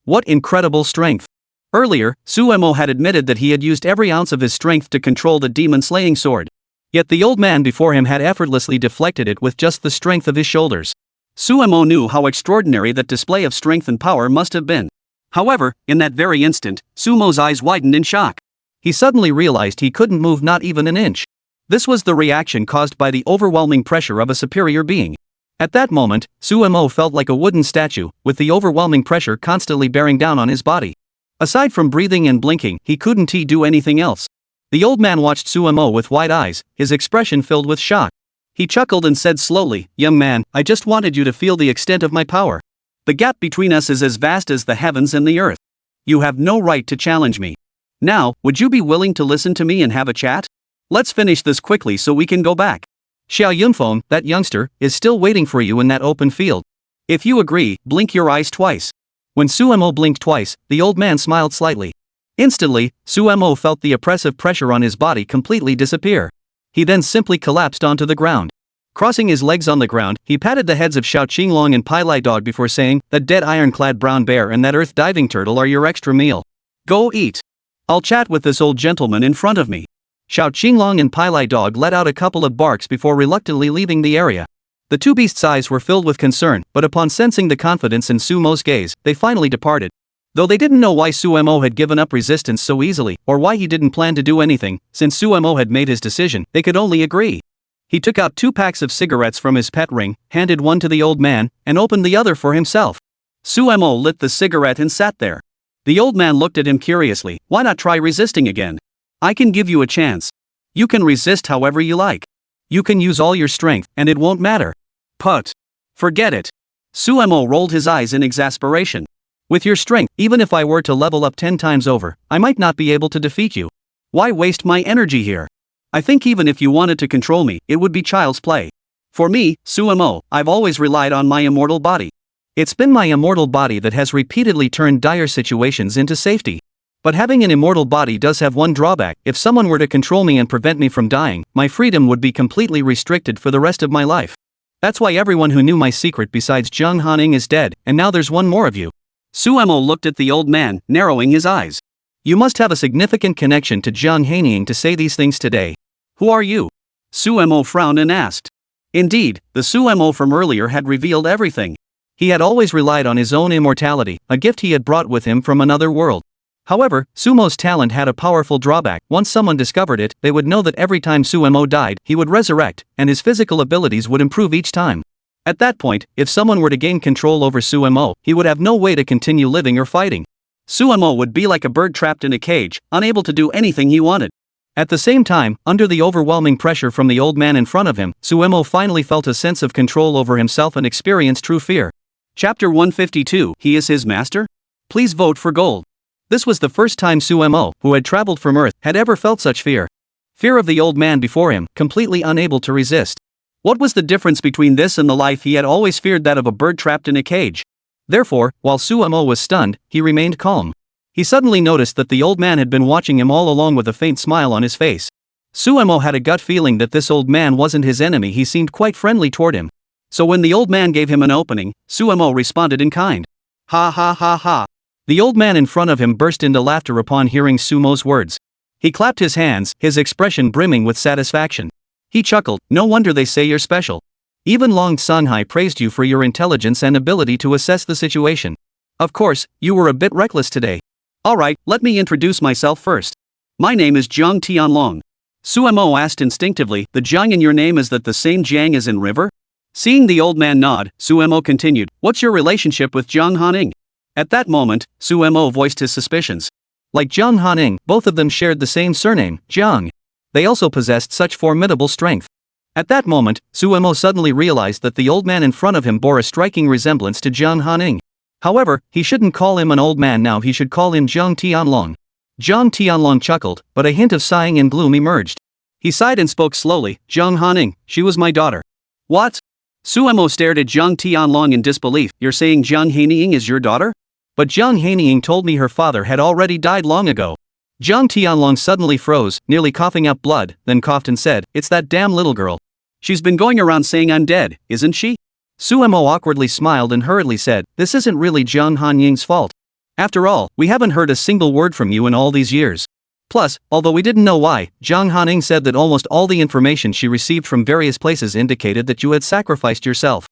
What incredible strength! Earlier, Sumo had admitted that he had used every ounce of his strength to control the demon-slaying sword. Yet the old man before him had effortlessly deflected it with just the strength of his shoulders. Sumo knew how extraordinary that display of strength and power must have been. However, in that very instant, Sumo's eyes widened in shock. He suddenly realized he couldn't move not even an inch. This was the reaction caused by the overwhelming pressure of a superior being. At that moment, Sumo felt like a wooden statue, with the overwhelming pressure constantly bearing down on his body. Aside from breathing and blinking, he couldn't do anything else. The old man watched Sumo with wide eyes, his expression filled with shock. He chuckled and said slowly, Young man, I just wanted you to feel the extent of my power. The gap between us is as vast as the heavens and the earth. You have no right to challenge me. Now, would you be willing to listen to me and have a chat? Let's finish this quickly so we can go back. Xiao Yunfeng, that youngster, is still waiting for you in that open field. If you agree, blink your eyes twice. When Sumo blinked twice, the old man smiled slightly. Instantly, Sumo felt the oppressive pressure on his body completely disappear. He then simply collapsed onto the ground. Crossing his legs on the ground, he patted the heads of Xiao Qinglong and Pai Lai Dog before saying, That dead ironclad brown bear and that earth diving turtle are your extra meal. Go eat. I'll chat with this old gentleman in front of me. Xiao Qinglong and Pai Lai Dog let out a couple of barks before reluctantly leaving the area. The two beasts' eyes were filled with concern, but upon sensing the confidence in Sumo's gaze, they finally departed. Though they didn't know why Sumo had given up resistance so easily, or why he didn't plan to do anything, since Sumo had made his decision, they could only agree. He took out 2 packs of cigarettes from his pet ring, handed one to the old man, and opened the other for himself. Sumo lit the cigarette and sat there. The old man looked at him curiously. Why not try resisting again? I can give you a chance. You can resist however you like. You can use all your strength, and it won't matter. Put. Forget it. Sumo rolled his eyes in exasperation. With your strength, even if I were to level up 10 times over, I might not be able to defeat you. Why waste my energy here? I think even if you wanted to control me, it would be child's play. For me, Sumo, I've always relied on my immortal body. It's been my immortal body that has repeatedly turned dire situations into safety. But having an immortal body does have one drawback. If someone were to control me and prevent me from dying, my freedom would be completely restricted for the rest of my life. That's why everyone who knew my secret besides Jiang Hanying is dead, and now there's one more of you. Sumo looked at the old man, narrowing his eyes. You must have a significant connection to Jiang Hanying to say these things today. Who are you? Sumo frowned and asked. Indeed, the Sumo from earlier had revealed everything. He had always relied on his own immortality, a gift he had brought with him from another world. However, Sumo's talent had a powerful drawback. Once someone discovered it, they would know that every time Sumo died, he would resurrect, and his physical abilities would improve each time. At that point, if someone were to gain control over Sumo, he would have no way to continue living or fighting. Sumo would be like a bird trapped in a cage, unable to do anything he wanted. At the same time, under the overwhelming pressure from the old man in front of him, Sumo finally felt a sense of control over himself and experienced true fear. Chapter 152, He is his master? Please vote for gold. This was the first time Sumo, who had traveled from Earth, had ever felt such fear. Fear of the old man before him, completely unable to resist. What was the difference between this and the life he had always feared, that of a bird trapped in a cage? Therefore, while Sumo was stunned, he remained calm. He suddenly noticed that the old man had been watching him all along with a faint smile on his face. Sumo had a gut feeling that this old man wasn't his enemy. He seemed quite friendly toward him. So when the old man gave him an opening, Sumo responded in kind. Ha ha ha ha. The old man in front of him burst into laughter upon hearing Sumo's words. He clapped his hands, his expression brimming with satisfaction. He chuckled, no wonder they say you're special. Even Long Sanghai praised you for your intelligence and ability to assess the situation. Of course, you were a bit reckless today. Alright, let me introduce myself first. My name is Jiang Tianlong. Sumo asked instinctively, the Jiang in your name, is that the same Jiang as in river? Seeing the old man nod, Sumo continued, what's your relationship with Jiang Hanying? At that moment, Sumo voiced his suspicions. Like Jiang Hanying, both of them shared the same surname, Jiang. They also possessed such formidable strength. At that moment, Sumo suddenly realized that the old man in front of him bore a striking resemblance to Jiang Hanying. However, he shouldn't call him an old man now, he should call him Jiang Tianlong. Jiang Tianlong chuckled, but a hint of sighing and gloom emerged. He sighed and spoke slowly, Jiang Hanying, she was my daughter. What? Sumo stared at Jiang Tianlong in disbelief, you're saying Jiang Hanying is your daughter? But Jiang Hanying told me her father had already died long ago. Jiang Tianlong suddenly froze, nearly coughing up blood, then coughed and said, it's that damn little girl. She's been going around saying I'm dead, isn't she? Sumo awkwardly smiled and hurriedly said, this isn't really Jiang Hanying's fault. After all, we haven't heard a single word from you in all these years. Plus, although we didn't know why, Jiang Hanying said that almost all the information she received from various places indicated that you had sacrificed yourself.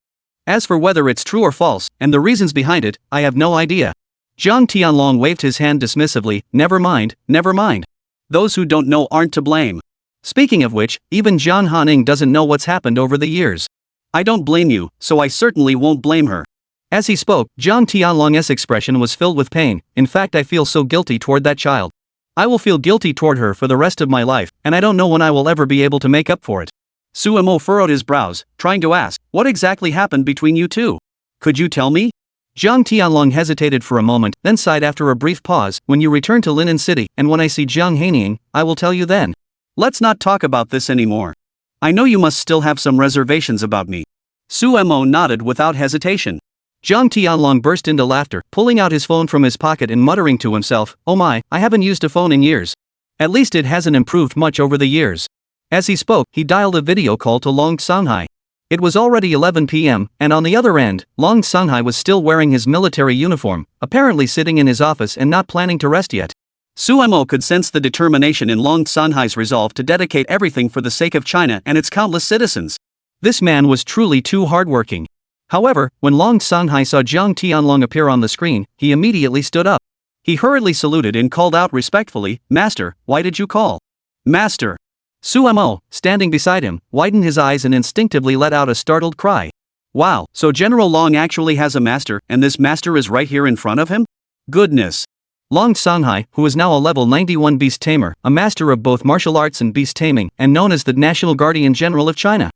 As for whether it's true or false, and the reasons behind it, I have no idea. Jiang Tianlong waved his hand dismissively, never mind, never mind. Those who don't know aren't to blame. Speaking of which, even Jiang Hanying doesn't know what's happened over the years. I don't blame you, so I certainly won't blame her. As he spoke, Jiang Tianlong's expression was filled with pain. In fact, I feel so guilty toward that child. I will feel guilty toward her for the rest of my life, and I don't know when I will ever be able to make up for it. Sumo furrowed his brows, trying to ask, what exactly happened between you two? Could you tell me? Jiang Tianlong hesitated for a moment, then sighed after a brief pause, when you return to Linen City, and when I see Jiang Hanying, I will tell you then. Let's not talk about this anymore. I know you must still have some reservations about me. Sumo nodded without hesitation. Jiang Tianlong burst into laughter, pulling out his phone from his pocket and muttering to himself, oh my, I haven't used a phone in years. At least it hasn't improved much over the years. As he spoke, he dialed a video call to Long Sanghai. It was already 11 p.m., and on the other end, Long Sanghai was still wearing his military uniform, apparently sitting in his office and not planning to rest yet. Sumo could sense the determination in Long Sanghai's resolve to dedicate everything for the sake of China and its countless citizens. This man was truly too hardworking. However, when Long Sanghai saw Jiang Tianlong appear on the screen, he immediately stood up. He hurriedly saluted and called out respectfully, Master, why did you call? Master. Sumo, standing beside him, widened his eyes and instinctively let out a startled cry. Wow, so General Long actually has a master, and this master is right here in front of him? Goodness. Long Sanghai, who is now a level 91 beast tamer, a master of both martial arts and beast taming, and known as the National Guardian General of China.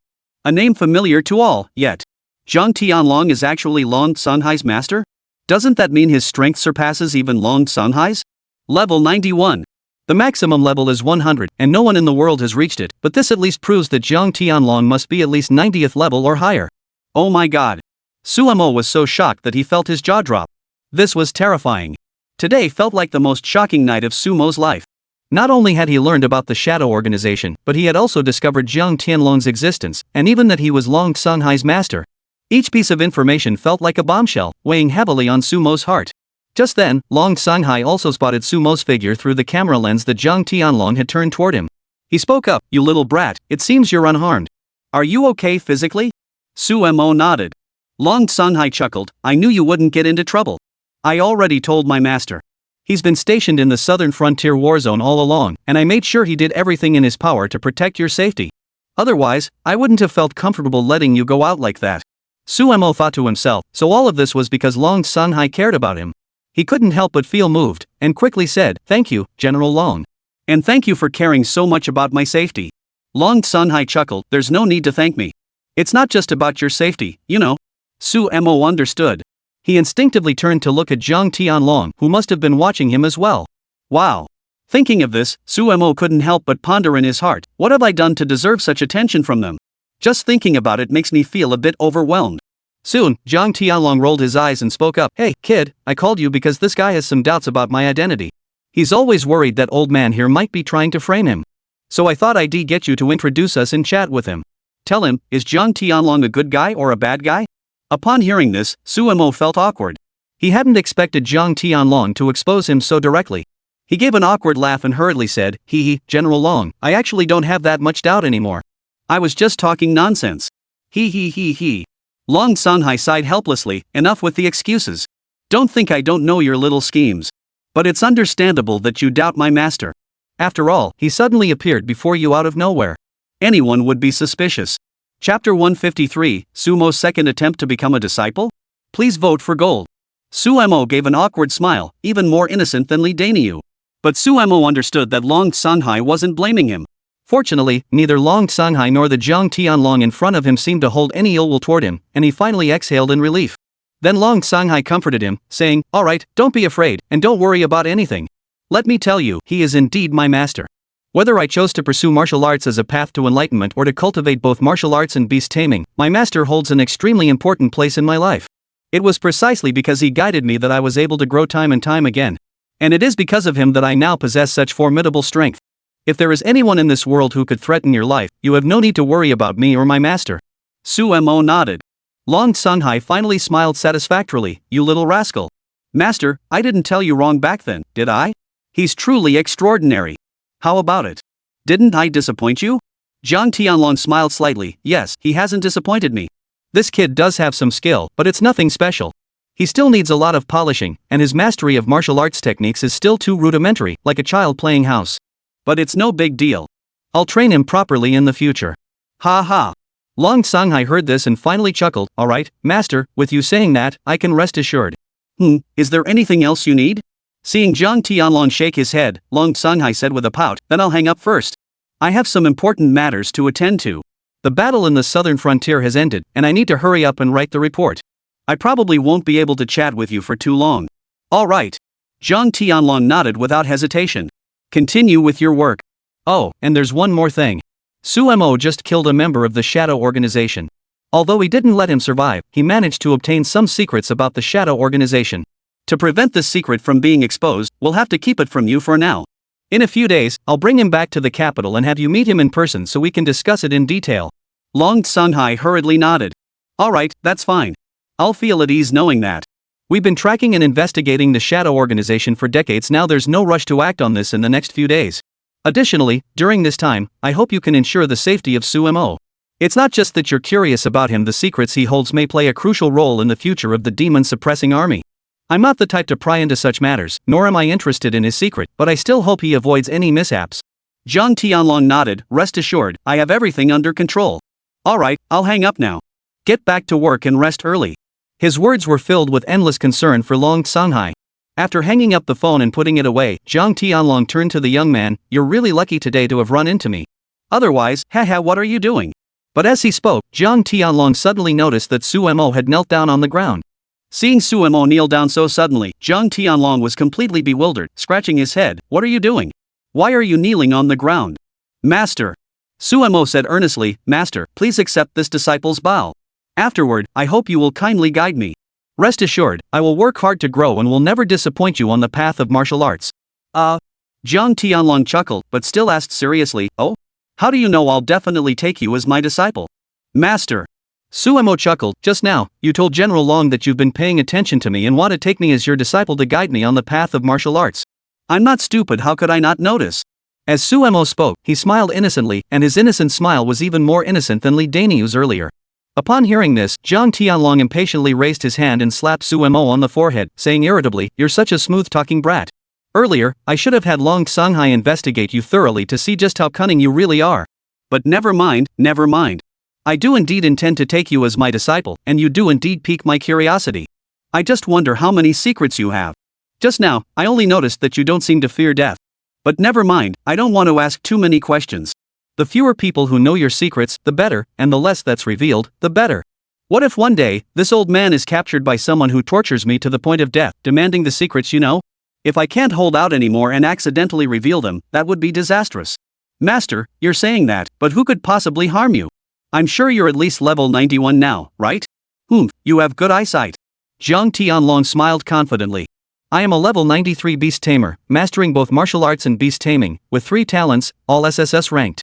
A name familiar to all, yet. Jiang Tianlong is actually Long Sanghai's master? Doesn't that mean his strength surpasses even Long Sanghai's? Level 91. The maximum level is 100, and no one in the world has reached it, but this at least proves that Jiang Tianlong must be at least 90th level or higher. Oh my god. Sumo was so shocked that he felt his jaw drop. This was terrifying. Today felt like the most shocking night of Sumo's life. Not only had he learned about the Shadow Organization, but he had also discovered Jiang Tianlong's existence, and even that he was Long Sanghai's master. Each piece of information felt like a bombshell, weighing heavily on Sumo's heart. Just then, Long Sanghai also spotted Sumo's figure through the camera lens that Jiang Tianlong had turned toward him. He spoke up, you little brat, it seems you're unharmed. Are you okay physically? Sumo nodded. Long Sanghai chuckled, I knew you wouldn't get into trouble. I already told my master. He's been stationed in the southern frontier war zone all along, and I made sure he did everything in his power to protect your safety. Otherwise, I wouldn't have felt comfortable letting you go out like that. Sumo thought to himself, so all of this was because Long Sanghai cared about him. He couldn't help but feel moved, and quickly said, thank you, General Long. And thank you for caring so much about my safety. Long Sanghai chuckled, there's no need to thank me. It's not just about your safety, you know. Sumo understood. He instinctively turned to look at Jiang Tianlong, who must have been watching him as well. Wow. Thinking of this, Sumo couldn't help but ponder in his heart, what have I done to deserve such attention from them? Just thinking about it makes me feel a bit overwhelmed. Soon, Jiang Tianlong rolled his eyes and spoke up, hey, kid, I called you because this guy has some doubts about my identity. He's always worried that old man here might be trying to frame him. So I thought I'd get you to introduce us and chat with him. Tell him, is Jiang Tianlong a good guy or a bad guy? Upon hearing this, Sumo felt awkward. He hadn't expected Jiang Tianlong to expose him so directly. He gave an awkward laugh and hurriedly said, hee, General Long, I actually don't have that much doubt anymore. I was just talking nonsense. He. Long Sanghai sighed helplessly, enough with the excuses. Don't think I don't know your little schemes. But it's understandable that you doubt my master. After all, he suddenly appeared before you out of nowhere. Anyone would be suspicious. Chapter 153, Sumo's second attempt to become a disciple? Please vote for gold. Sumo gave an awkward smile, even more innocent than Li Daniu. But Sumo understood that Long Sanghai wasn't blaming him. Fortunately, neither Long Sanghai nor the Jiang Tianlong in front of him seemed to hold any ill will toward him, and he finally exhaled in relief. Then Long Sanghai comforted him, saying, "Alright, don't be afraid, and don't worry about anything. Let me tell you, he is indeed my master." Whether I chose to pursue martial arts as a path to enlightenment or to cultivate both martial arts and beast taming, my master holds an extremely important place in my life. It was precisely because he guided me that I was able to grow time and time again. And it is because of him that I now possess such formidable strength. If there is anyone in this world who could threaten your life, you have no need to worry about me or my master. Sumo nodded. Long Sanghai finally smiled satisfactorily. "You little rascal. Master, I didn't tell you wrong back then, did I? He's truly extraordinary. How about it? Didn't I disappoint you?" Jiang Tianlong smiled slightly. "Yes, he hasn't disappointed me. This kid does have some skill, but it's nothing special. He still needs a lot of polishing, and his mastery of martial arts techniques is still too rudimentary, like a child playing house. But it's no big deal. I'll train him properly in the future." Ha ha. Long Sanghai heard this and finally chuckled. "Alright, master, with you saying that, I can rest assured." Is there anything else you need?" Seeing Jiang Tianlong shake his head, Long Sanghai said with a pout, "Then I'll hang up first. I have some important matters to attend to. The battle in the southern frontier has ended, and I need to hurry up and write the report. I probably won't be able to chat with you for too long." "Alright." Jiang Tianlong nodded without hesitation. "Continue with your work. Oh, and there's one more thing. Sumo just killed a member of the Shadow Organization. Although he didn't let him survive, he managed to obtain some secrets about the Shadow Organization. To prevent this secret from being exposed, we'll have to keep it from you for now. In a few days, I'll bring him back to the capital and have you meet him in person so we can discuss it in detail." Long Sanghai hurriedly nodded. "Alright, that's fine. I'll feel at ease knowing that. We've been tracking and investigating the Shadow Organization for decades now. There's no rush to act on this in the next few days. Additionally, during this time, I hope you can ensure the safety of Sumo. It's not just that you're curious about him, the secrets he holds may play a crucial role in the future of the demon-suppressing army. I'm not the type to pry into such matters, nor am I interested in his secret, but I still hope he avoids any mishaps." Jiang Tianlong nodded. "Rest assured, I have everything under control. Alright, I'll hang up now. Get back to work and rest early." His words were filled with endless concern for Long Sanghai. After hanging up the phone and putting it away, Jiang Tianlong turned to the young man. "You're really lucky today to have run into me. Otherwise, haha, what are you doing?" But as he spoke, Jiang Tianlong suddenly noticed that Sumo had knelt down on the ground. Seeing Sumo kneel down so suddenly, Jiang Tianlong was completely bewildered, scratching his head. "What are you doing? Why are you kneeling on the ground?" "Master." Sumo said earnestly, "Master, please accept this disciple's bow. Afterward, I hope you will kindly guide me. Rest assured, I will work hard to grow and will never disappoint you on the path of martial arts." Jiang Tianlong chuckled, but still asked seriously, "Oh? How do you know I'll definitely take you as my disciple?" "Master." Sumo chuckled. "Just now, you told General Long that you've been paying attention to me and want to take me as your disciple to guide me on the path of martial arts. I'm not stupid, how could I not notice?" As Sumo spoke, he smiled innocently, and his innocent smile was even more innocent than Li Daniu's earlier. Upon hearing this, Jiang Tianlong impatiently raised his hand and slapped Sumo on the forehead, saying irritably, "You're such a smooth-talking brat. Earlier, I should have had Long Sanghai investigate you thoroughly to see just how cunning you really are. But never mind, never mind. I do indeed intend to take you as my disciple, and you do indeed pique my curiosity. I just wonder how many secrets you have. Just now, I only noticed that you don't seem to fear death. But never mind, I don't want to ask too many questions. The fewer people who know your secrets, the better, and the less that's revealed, the better. What if one day, this old man is captured by someone who tortures me to the point of death, demanding the secrets you know? If I can't hold out anymore and accidentally reveal them, that would be disastrous. Master, you're saying that, but who could possibly harm you? I'm sure you're at least level 91 now, right? You have good eyesight." Jiang Tianlong smiled confidently. "I am a level 93 beast tamer, mastering both martial arts and beast taming, with 3 talents, all SSS ranked."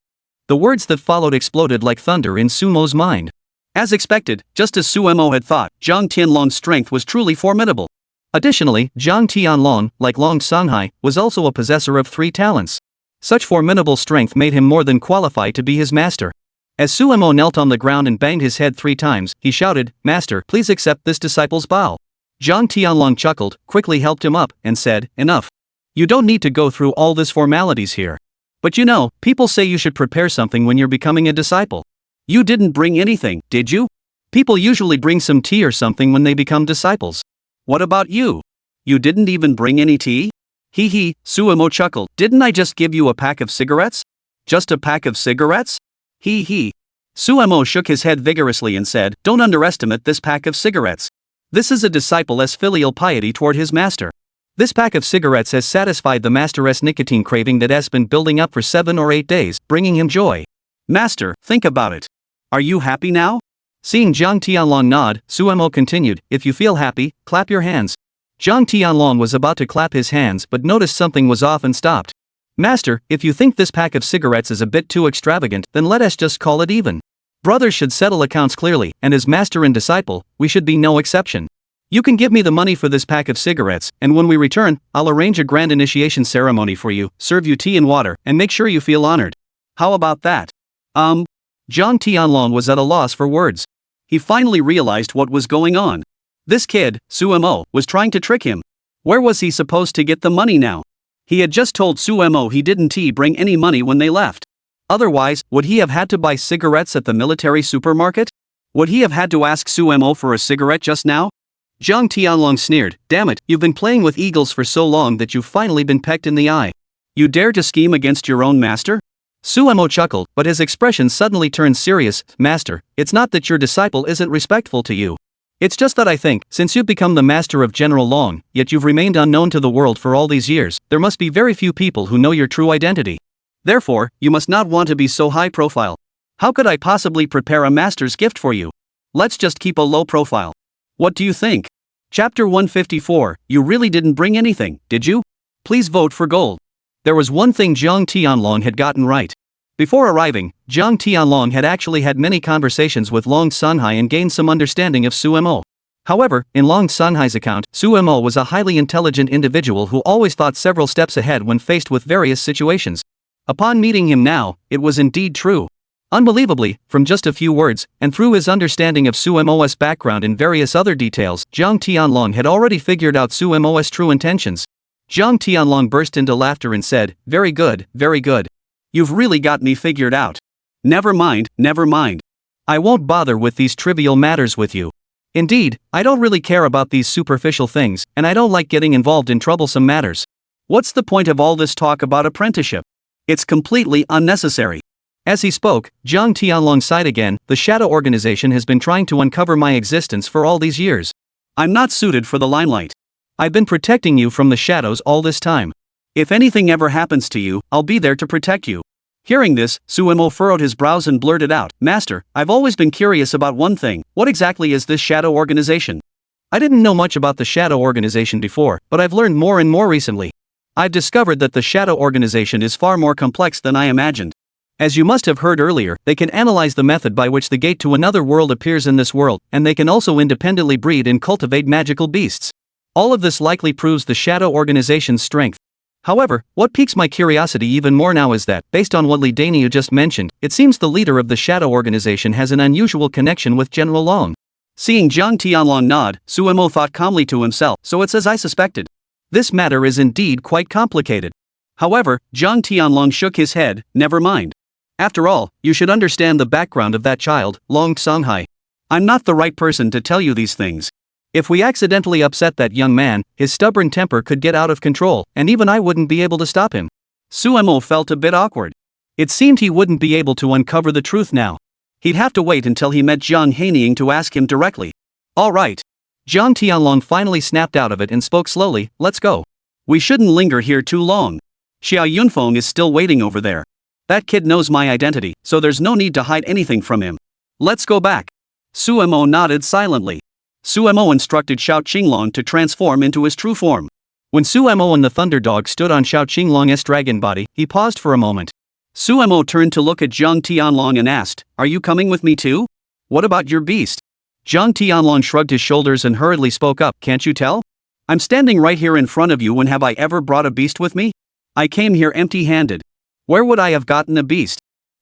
The words that followed exploded like thunder in Sumo's mind. As expected, just as Sumo had thought, Jiang Tianlong's strength was truly formidable. Additionally, Jiang Tianlong, like Long Sanghai, was also a possessor of 3 talents. Such formidable strength made him more than qualified to be his master. As Sumo knelt on the ground and banged his head 3 times, he shouted, "Master, please accept this disciple's bow." Jiang Tianlong chuckled, quickly helped him up, and said, enough. You don't need to go through all this formalities here. But you know, people say you should prepare something when you're becoming a disciple. You didn't bring anything, did you? People usually bring some tea or something when they become disciples. What about you? You didn't even bring any tea? Hee hee, Suemo chuckled. Didn't I just give you a pack of cigarettes? Just a pack of cigarettes? Hee hee. Suemo shook his head vigorously and said, don't underestimate this pack of cigarettes. This is a disciple's filial piety toward his master. This pack of cigarettes has satisfied the master's nicotine craving that has been building up for 7 or 8 days, bringing him joy. Master, think about it. Are you happy now? Seeing Jiang Tianlong nod, Suemo continued, if you feel happy, clap your hands. Jiang Tianlong was about to clap his hands but noticed something was off and stopped. Master, if you think this pack of cigarettes is a bit too extravagant, then let us just call it even. Brothers should settle accounts clearly, and as master and disciple, we should be no exception. You can give me the money for this pack of cigarettes, and when we return, I'll arrange a grand initiation ceremony for you, serve you tea and water, and make sure you feel honored. How about that? Jiang Tianlong was at a loss for words. He finally realized what was going on. This kid, Suemo, was trying to trick him. Where was he supposed to get the money now? He had just told Suemo he didn't bring any money when they left. Otherwise, would he have had to buy cigarettes at the military supermarket? Would he have had to ask Suemo for a cigarette just now? Jiang Tianlong sneered, damn it, you've been playing with eagles for so long that you've finally been pecked in the eye. You dare to scheme against your own master? Suemo chuckled, but his expression suddenly turned serious. Master, it's not that your disciple isn't respectful to you. It's just that I think, since you've become the master of General Long, yet you've remained unknown to the world for all these years, there must be very few people who know your true identity. Therefore, you must not want to be so high profile. How could I possibly prepare a master's gift for you? Let's just keep a low profile. What do you think? Chapter 154, you really didn't bring anything, did you? Please vote for gold. There was one thing Jiang Tianlong had gotten right. Before arriving, Jiang Tianlong had actually had many conversations with Long Sunhai and gained some understanding of Suemo. However, in Long Sunhai's account, Suemo was a highly intelligent individual who always thought several steps ahead when faced with various situations. Upon meeting him now, it was indeed true. Unbelievably, from just a few words, and through his understanding of Suemo's background and various other details, Jiang Tianlong had already figured out Suemo's true intentions. Jiang Tianlong burst into laughter and said, very good, very good. You've really got me figured out. Never mind, never mind. I won't bother with these trivial matters with you. Indeed, I don't really care about these superficial things, and I don't like getting involved in troublesome matters. What's the point of all this talk about apprenticeship? It's completely unnecessary. As he spoke, Jiang Tianlong sighed again, the shadow organization has been trying to uncover my existence for all these years. I'm not suited for the limelight. I've been protecting you from the shadows all this time. If anything ever happens to you, I'll be there to protect you. Hearing this, Suemo furrowed his brows and blurted out, Master, I've always been curious about one thing, what exactly is this shadow organization? I didn't know much about the shadow organization before, but I've learned more and more recently. I've discovered that the shadow organization is far more complex than I imagined. As you must have heard earlier, they can analyze the method by which the gate to another world appears in this world, and they can also independently breed and cultivate magical beasts. All of this likely proves the shadow organization's strength. However, what piques my curiosity even more now is that, based on what Li Daniu just mentioned, it seems the leader of the shadow organization has an unusual connection with General Long. Seeing Jiang Tianlong nod, Suemo thought calmly to himself, so it's as I suspected. This matter is indeed quite complicated. However, Jiang Tianlong shook his head, never mind. After all, you should understand the background of that child, Long Sunhai. I'm not the right person to tell you these things. If we accidentally upset that young man, his stubborn temper could get out of control, and even I wouldn't be able to stop him. Suemo felt a bit awkward. It seemed he wouldn't be able to uncover the truth now. He'd have to wait until he met Jiang Hanying to ask him directly. All right. Jiang Tianlong finally snapped out of it and spoke slowly, let's go. We shouldn't linger here too long. Xiao Yunfeng is still waiting over there. That kid knows my identity, so there's no need to hide anything from him. Let's go back. Suemo nodded silently. Suemo instructed Xiao Qinglong to transform into his true form. When Suemo and the Thunderdog stood on Xiao Qinglong's dragon body, he paused for a moment. Suemo turned to look at Jiang Tianlong and asked, are you coming with me too? What about your beast? Jiang Tianlong shrugged his shoulders and hurriedly spoke up, can't you tell? I'm standing right here in front of you. When have I ever brought a beast with me? I came here empty-handed. Where would I have gotten a beast?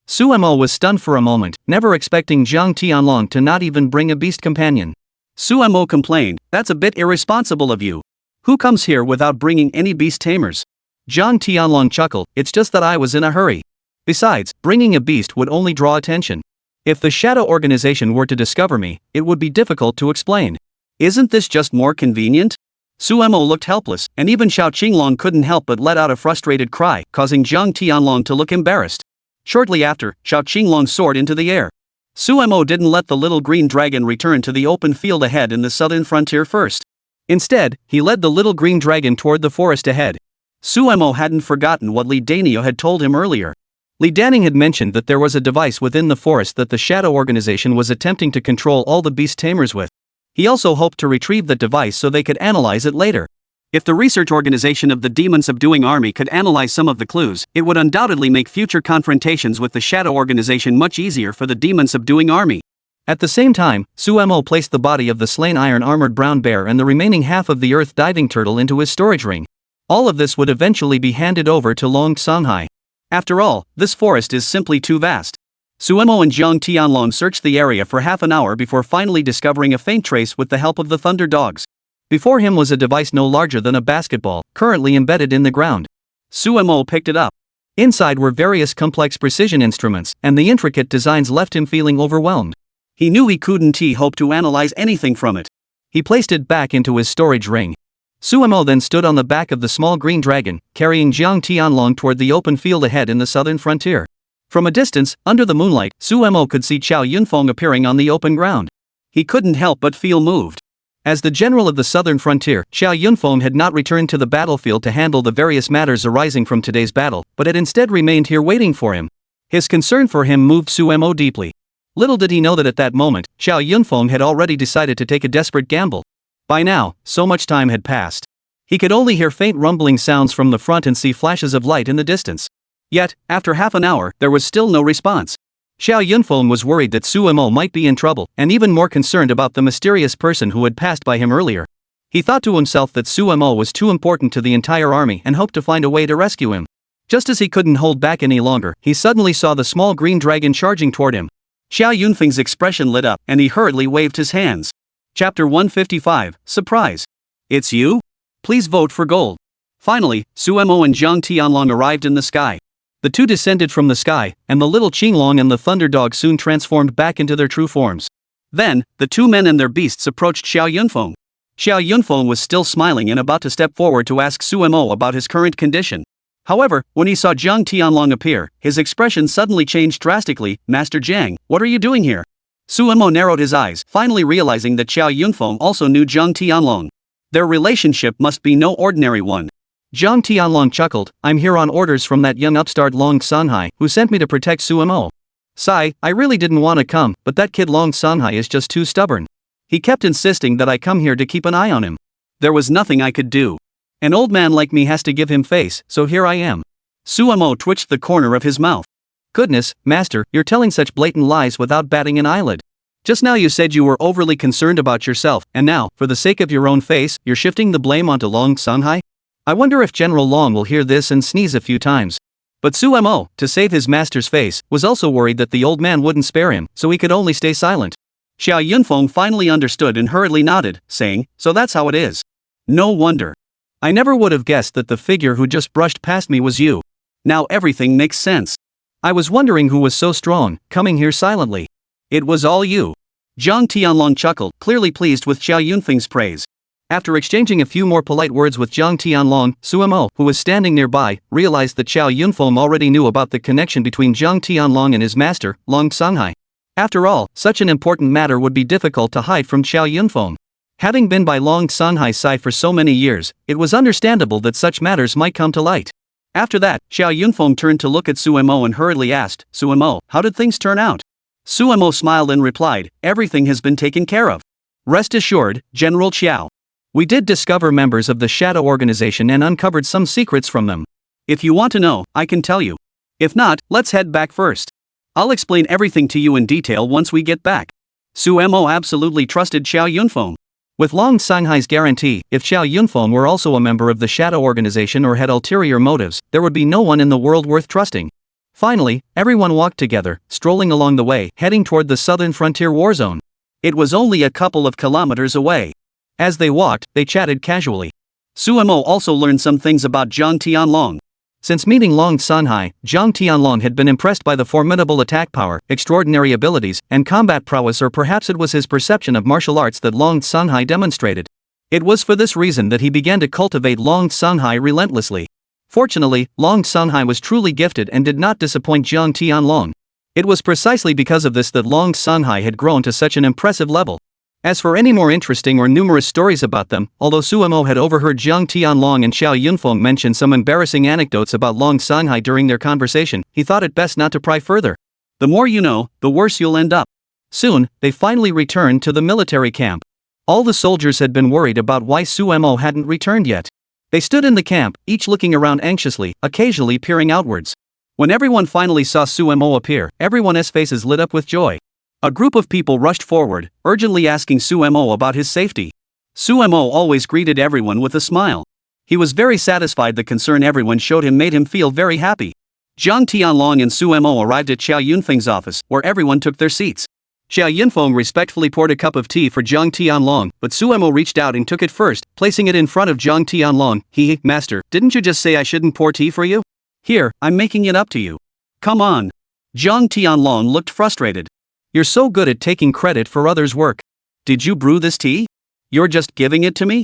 Suemo was stunned for a moment, never expecting Jiang Tianlong to not even bring a beast companion. Suemo complained, That's a bit irresponsible of you. Who comes here without bringing any beast tamers? Jiang Tianlong chuckled, it's just that I was in a hurry. Besides, bringing a beast would only draw attention. If the shadow organization were to discover me, it would be difficult to explain. Isn't this just more convenient? Suemo looked helpless, and even Xiao Qinglong couldn't help but let out a frustrated cry, causing Jiang Tianlong to look embarrassed. Shortly after, Xiao Qinglong soared into the air. Suemo didn't let the little green dragon return to the open field ahead in the southern frontier first. Instead, he led the little green dragon toward the forest ahead. Suemo hadn't forgotten what Li Danio had told him earlier. Li Danning had mentioned that there was a device within the forest that the Shadow Organization was attempting to control all the beast tamers with. He also hoped to retrieve that device so they could analyze it later. If the research organization of the Demon Subduing Army could analyze some of the clues, it would undoubtedly make future confrontations with the Shadow Organization much easier for the Demon Subduing Army. At the same time, Suemo placed the body of the slain iron-armored brown bear and the remaining half of the earth diving turtle into his storage ring. All of this would eventually be handed over to Long Songhai. After all, this forest is simply too vast. Suemo and Jiang Tianlong searched the area for half an hour before finally discovering a faint trace with the help of the thunder dogs. Before him was a device no larger than a basketball, currently embedded in the ground. Suemo picked it up. Inside were various complex precision instruments, and the intricate designs left him feeling overwhelmed. He knew he couldn't hope to analyze anything from it. He placed it back into his storage ring. Suemo then stood on the back of the small green dragon, carrying Jiang Tianlong toward the open field ahead in the southern frontier. From a distance, under the moonlight, Suemo could see Qiao Yunfeng appearing on the open ground. He couldn't help but feel moved. As the general of the southern frontier, Qiao Yunfeng had not returned to the battlefield to handle the various matters arising from today's battle, but had instead remained here waiting for him. His concern for him moved Suemo deeply. Little did he know that at that moment, Qiao Yunfeng had already decided to take a desperate gamble. By now, so much time had passed. He could only hear faint rumbling sounds from the front and see flashes of light in the distance. Yet, after half an hour, there was still no response. Xiao Yunfeng was worried that Suemo might be in trouble, and even more concerned about the mysterious person who had passed by him earlier. He thought to himself that Suemo was too important to the entire army and hoped to find a way to rescue him. Just as he couldn't hold back any longer, he suddenly saw the small green dragon charging toward him. Xiao Yunfeng's expression lit up, and he hurriedly waved his hands. Chapter 155, Surprise. It's you? Please vote for gold. Finally, Suemo and Jiang Tianlong arrived in the sky. The two descended from the sky, and the little Qinglong and the thunder dog soon transformed back into their true forms. Then, the two men and their beasts approached Xiao Yunfeng. Xiao Yunfeng was still smiling and about to step forward to ask Suemo about his current condition. However, when he saw Jiang Tianlong appear, his expression suddenly changed drastically. Master Jiang, what are you doing here? Suemo narrowed his eyes, finally realizing that Xiao Yunfeng also knew Jiang Tianlong. Their relationship must be no ordinary one. Jiang Tianlong chuckled, I'm here on orders from that young upstart Long Songhai, who sent me to protect Suemo. Sigh, I really didn't want to come, but that kid Long Songhai is just too stubborn. He kept insisting that I come here to keep an eye on him. There was nothing I could do. An old man like me has to give him face, so here I am. Suemo twitched the corner of his mouth. Goodness, master, you're telling such blatant lies without batting an eyelid. Just now you said you were overly concerned about yourself, and now, for the sake of your own face, you're shifting the blame onto Long Songhai? I wonder if General Long will hear this and sneeze a few times. But Suemo, to save his master's face, was also worried that the old man wouldn't spare him, so he could only stay silent. Xiao Yunfeng finally understood and hurriedly nodded, saying, so that's how it is. No wonder. I never would have guessed that the figure who just brushed past me was you. Now everything makes sense. I was wondering who was so strong, coming here silently. It was all you. Jiang Tianlong chuckled, clearly pleased with Xiao Yunfeng's praise. After exchanging a few more polite words with Jiang Tianlong, Suemo, who was standing nearby, realized that Xiao Yunfeng already knew about the connection between Jiang Tianlong and his master, Long Songhai. After all, such an important matter would be difficult to hide from Xiao Yunfeng. Having been by Long Songhai's side for so many years, it was understandable that such matters might come to light. After that, Xiao Yunfeng turned to look at Suemo and hurriedly asked, Suemo, how did things turn out? Suemo smiled and replied, everything has been taken care of. Rest assured, General Qiao. We did discover members of the Shadow Organization and uncovered some secrets from them. If you want to know, I can tell you. If not, let's head back first. I'll explain everything to you in detail once we get back. Suemo absolutely trusted Xiao Yunfeng. With Long Songhai's guarantee, if Xiao Yunfeng were also a member of the Shadow Organization or had ulterior motives, there would be no one in the world worth trusting. Finally, everyone walked together, strolling along the way, heading toward the southern frontier war zone. It was only a couple of kilometers away. As they walked, they chatted casually. Suemo also learned some things about Jiang Tianlong. Since meeting Long Sanhai, Jiang Tianlong had been impressed by the formidable attack power, extraordinary abilities, and combat prowess, or perhaps it was his perception of martial arts that Long Sanhai demonstrated. It was for this reason that he began to cultivate Long Sanhai relentlessly. Fortunately, Long Sanhai was truly gifted and did not disappoint Jiang Tianlong. It was precisely because of this that Long Sanhai had grown to such an impressive level. As for any more interesting or numerous stories about them, although Suemo had overheard Jiang Tianlong and Xiao Yunfeng mention some embarrassing anecdotes about Long Sanhai during their conversation, he thought it best not to pry further. The more you know, the worse you'll end up. Soon, they finally returned to the military camp. All the soldiers had been worried about why Suemo hadn't returned yet. They stood in the camp, each looking around anxiously, occasionally peering outwards. When everyone finally saw Suemo appear, everyone's faces lit up with joy. A group of people rushed forward, urgently asking Suemo about his safety. Suemo always greeted everyone with a smile. He was very satisfied. The concern everyone showed him made him feel very happy. Jiang Tianlong and Suemo arrived at Xiao Yunfeng's office, where everyone took their seats. Xiao Yunfeng respectfully poured a cup of tea for Jiang Tianlong, but Suemo reached out and took it first, placing it in front of Jiang Tianlong. Master, didn't you just say I shouldn't pour tea for you? Here, I'm making it up to you. Come on. Jiang Tianlong looked frustrated. You're so good at taking credit for others' work. Did you brew this tea? You're just giving it to me?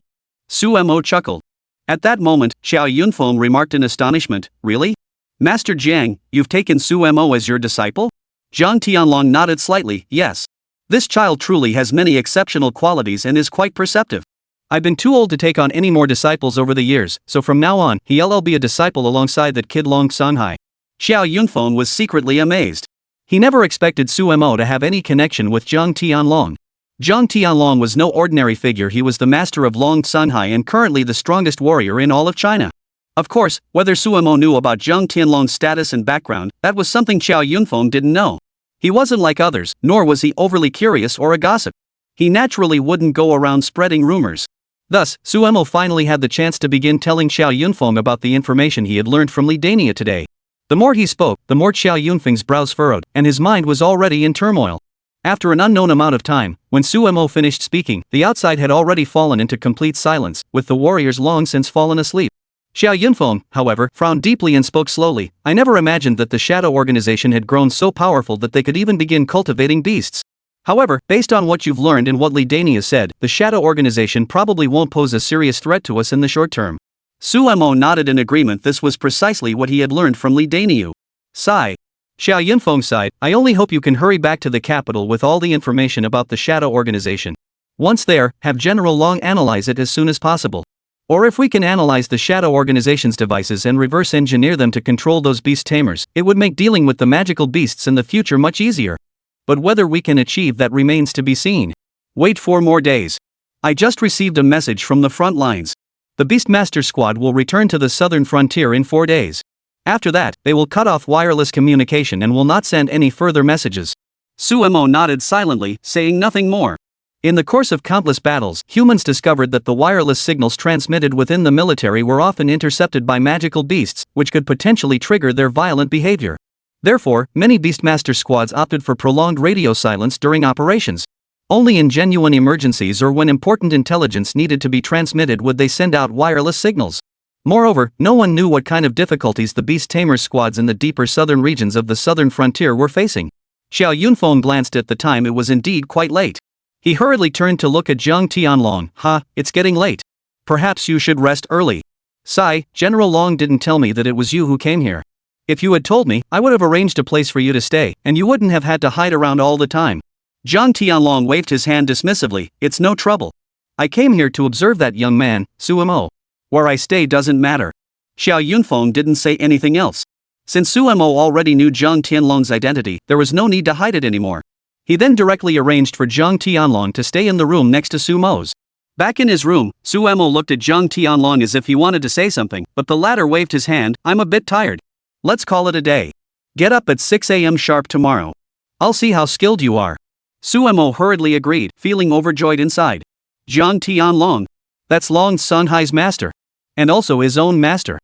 Suemo chuckled. At that moment, Xiao Yunfeng remarked in astonishment, Really? Master Jiang, you've taken Suemo as your disciple? Jiang Tianlong nodded slightly, yes. This child truly has many exceptional qualities and is quite perceptive. I've been too old to take on any more disciples over the years, so from now on, he'll be a disciple alongside that kid Long Sanhai. Xiao Yunfeng was secretly amazed. He never expected Suemo to have any connection with Jiang Tianlong. Jiang Tianlong was no ordinary figure. He was the master of Long Sanhai and currently the strongest warrior in all of China. Of course, whether Suemo knew about Jiang Tianlong's status and background, that was something Xiao Yunfeng didn't know. He wasn't like others, nor was he overly curious or a gossip. He naturally wouldn't go around spreading rumors. Thus, Suemo finally had the chance to begin telling Xiao Yunfeng about the information he had learned from Dania today. The more he spoke, the more Xiao Yunfeng's brows furrowed, and his mind was already in turmoil. After an unknown amount of time, when Suemo finished speaking, the outside had already fallen into complete silence, with the warriors long since fallen asleep. Xiao Yunfeng, however, frowned deeply and spoke slowly. I never imagined that the Shadow Organization had grown so powerful that they could even begin cultivating beasts. However, based on what you've learned and what Dania said, the Shadow Organization probably won't pose a serious threat to us in the short term. Suemo nodded in agreement. This was precisely what he had learned from Dania. Sigh. Xiao Yunfeng sighed, I only hope you can hurry back to the capital with all the information about the Shadow Organization. Once there, have General Long analyze it as soon as possible. Or if we can analyze the Shadow Organization's devices and reverse engineer them to control those beast tamers, it would make dealing with the magical beasts in the future much easier. But whether we can achieve that remains to be seen. Wait 4 more days. I just received a message from the front lines. The Beastmaster squad will return to the southern frontier in 4 days. After that, they will cut off wireless communication and will not send any further messages. Suemo nodded silently, saying nothing more. In the course of countless battles, humans discovered that the wireless signals transmitted within the military were often intercepted by magical beasts, which could potentially trigger their violent behavior. Therefore, many Beastmaster squads opted for prolonged radio silence during operations. Only in genuine emergencies or when important intelligence needed to be transmitted would they send out wireless signals. Moreover, no one knew what kind of difficulties the beast tamer squads in the deeper southern regions of the southern frontier were facing. Xiao Yunfeng glanced at the time. It was indeed quite late. He hurriedly turned to look at Jiang Tianlong. It's getting late. Perhaps you should rest early. Sigh, General Long didn't tell me that it was you who came here. If you had told me, I would have arranged a place for you to stay, and you wouldn't have had to hide around all the time. Jiang Tianlong waved his hand dismissively. It's no trouble. I came here to observe that young man, Suemo. Where I stay doesn't matter. Xiao Yunfeng didn't say anything else. Since Suemo already knew Jiang Tianlong's identity, there was no need to hide it anymore. He then directly arranged for Jiang Tianlong to stay in the room next to Suemo's. Back in his room, Suemo looked at Jiang Tianlong as if he wanted to say something, but the latter waved his hand. I'm a bit tired. Let's call it a day. Get up at 6 a.m. sharp tomorrow. I'll see how skilled you are. Suemo hurriedly agreed, feeling overjoyed inside. Jiang Tianlong. That's Long Sanhai's master. And also his own master.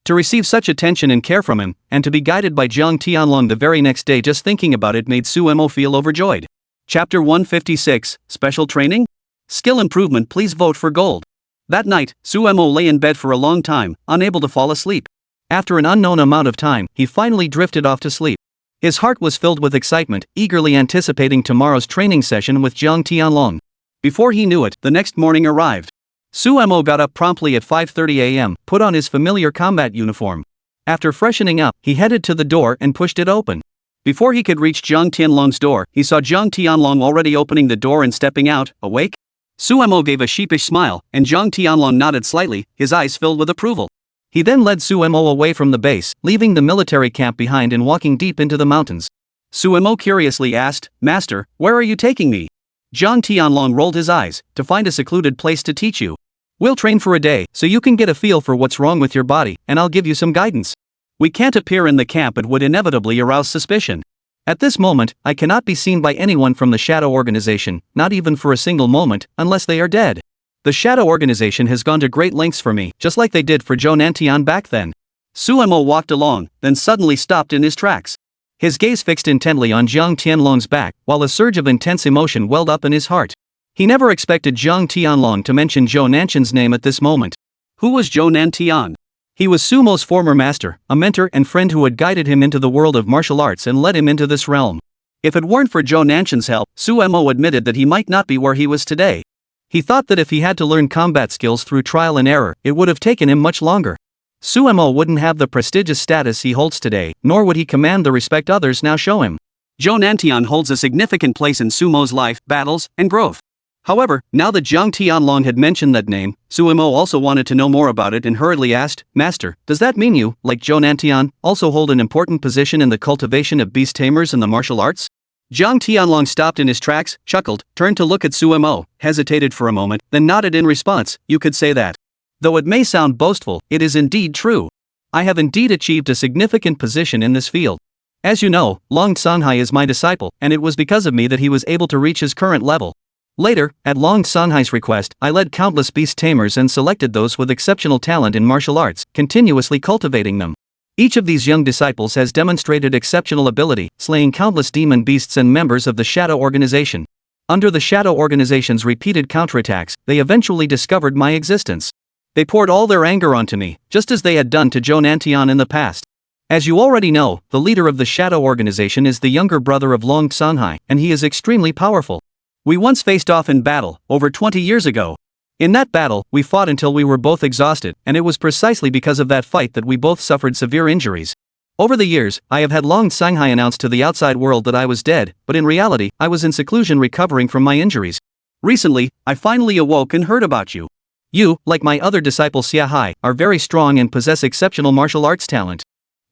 To receive such attention and care from him, and to be guided by Jiang Tianlong the very next day, just thinking about it made Suemo feel overjoyed. Chapter 156, Special Training? Skill improvement, please vote for gold. That night, Suemo lay in bed for a long time, unable to fall asleep. After an unknown amount of time, he finally drifted off to sleep. His heart was filled with excitement, eagerly anticipating tomorrow's training session with Jiang Tianlong. Before he knew it, the next morning arrived. Suemo got up promptly at 5:30 a.m., put on his familiar combat uniform. After freshening up, he headed to the door and pushed it open. Before he could reach Jiang Tianlong's door, he saw Jiang Tianlong already opening the door and stepping out. Awake? Suemo gave a sheepish smile, and Jiang Tianlong nodded slightly, his eyes filled with approval. He then led Suemo away from the base, leaving the military camp behind and walking deep into the mountains. Suemo curiously asked, "Master, where are you taking me?" Jiang Tianlong rolled his eyes. "To find a secluded place to teach you. We'll train for a day, so you can get a feel for what's wrong with your body, and I'll give you some guidance. We can't appear in the camp, it would inevitably arouse suspicion. At this moment, I cannot be seen by anyone from the Shadow Organization, not even for a single moment, unless they are dead. The Shadow Organization has gone to great lengths for me, just like they did for Zhou Nantian back then." Suemo walked along, then suddenly stopped in his tracks. His gaze fixed intently on Jiang Tianlong's back, while a surge of intense emotion welled up in his heart. He never expected Jiang Tianlong to mention Zhou Nantian's name at this moment. Who was Zhou Nantian? He was Sumo's former master, a mentor and friend who had guided him into the world of martial arts and led him into this realm. If it weren't for Zhou Nantian's help, Suemo admitted that he might not be where he was today. He thought that if he had to learn combat skills through trial and error, it would have taken him much longer. Suemo wouldn't have the prestigious status he holds today, nor would he command the respect others now show him. Zhou Nantian holds a significant place in Sumo's life, battles, and growth. However, now that Jiang Tianlong had mentioned that name, Suemo also wanted to know more about it and hurriedly asked, "Master, does that mean you, like Zhou Nantian, also hold an important position in the cultivation of beast tamers and the martial arts?" Jiang Tianlong stopped in his tracks, chuckled, turned to look at Suemo, hesitated for a moment, then nodded in response. "You could say that. Though it may sound boastful, it is indeed true. I have indeed achieved a significant position in this field. As you know, Long Sanhai is my disciple, and it was because of me that he was able to reach his current level. Later, at Long Sanhai's request, I led countless beast tamers and selected those with exceptional talent in martial arts, continuously cultivating them. Each of these young disciples has demonstrated exceptional ability, slaying countless demon beasts and members of the Shadow Organization. Under the Shadow Organization's repeated counterattacks, they eventually discovered my existence. They poured all their anger onto me, just as they had done to Zhou Nantian in the past. As you already know, the leader of the Shadow Organization is the younger brother of Long Sanhai, and he is extremely powerful. We once faced off in battle, over 20 years ago. In that battle, we fought until we were both exhausted, and it was precisely because of that fight that we both suffered severe injuries. Over the years, I have had Long Sanhai announce to the outside world that I was dead, but in reality, I was in seclusion recovering from my injuries. Recently, I finally awoke and heard about you. You, like my other disciple Xia Hai, are very strong and possess exceptional martial arts talent.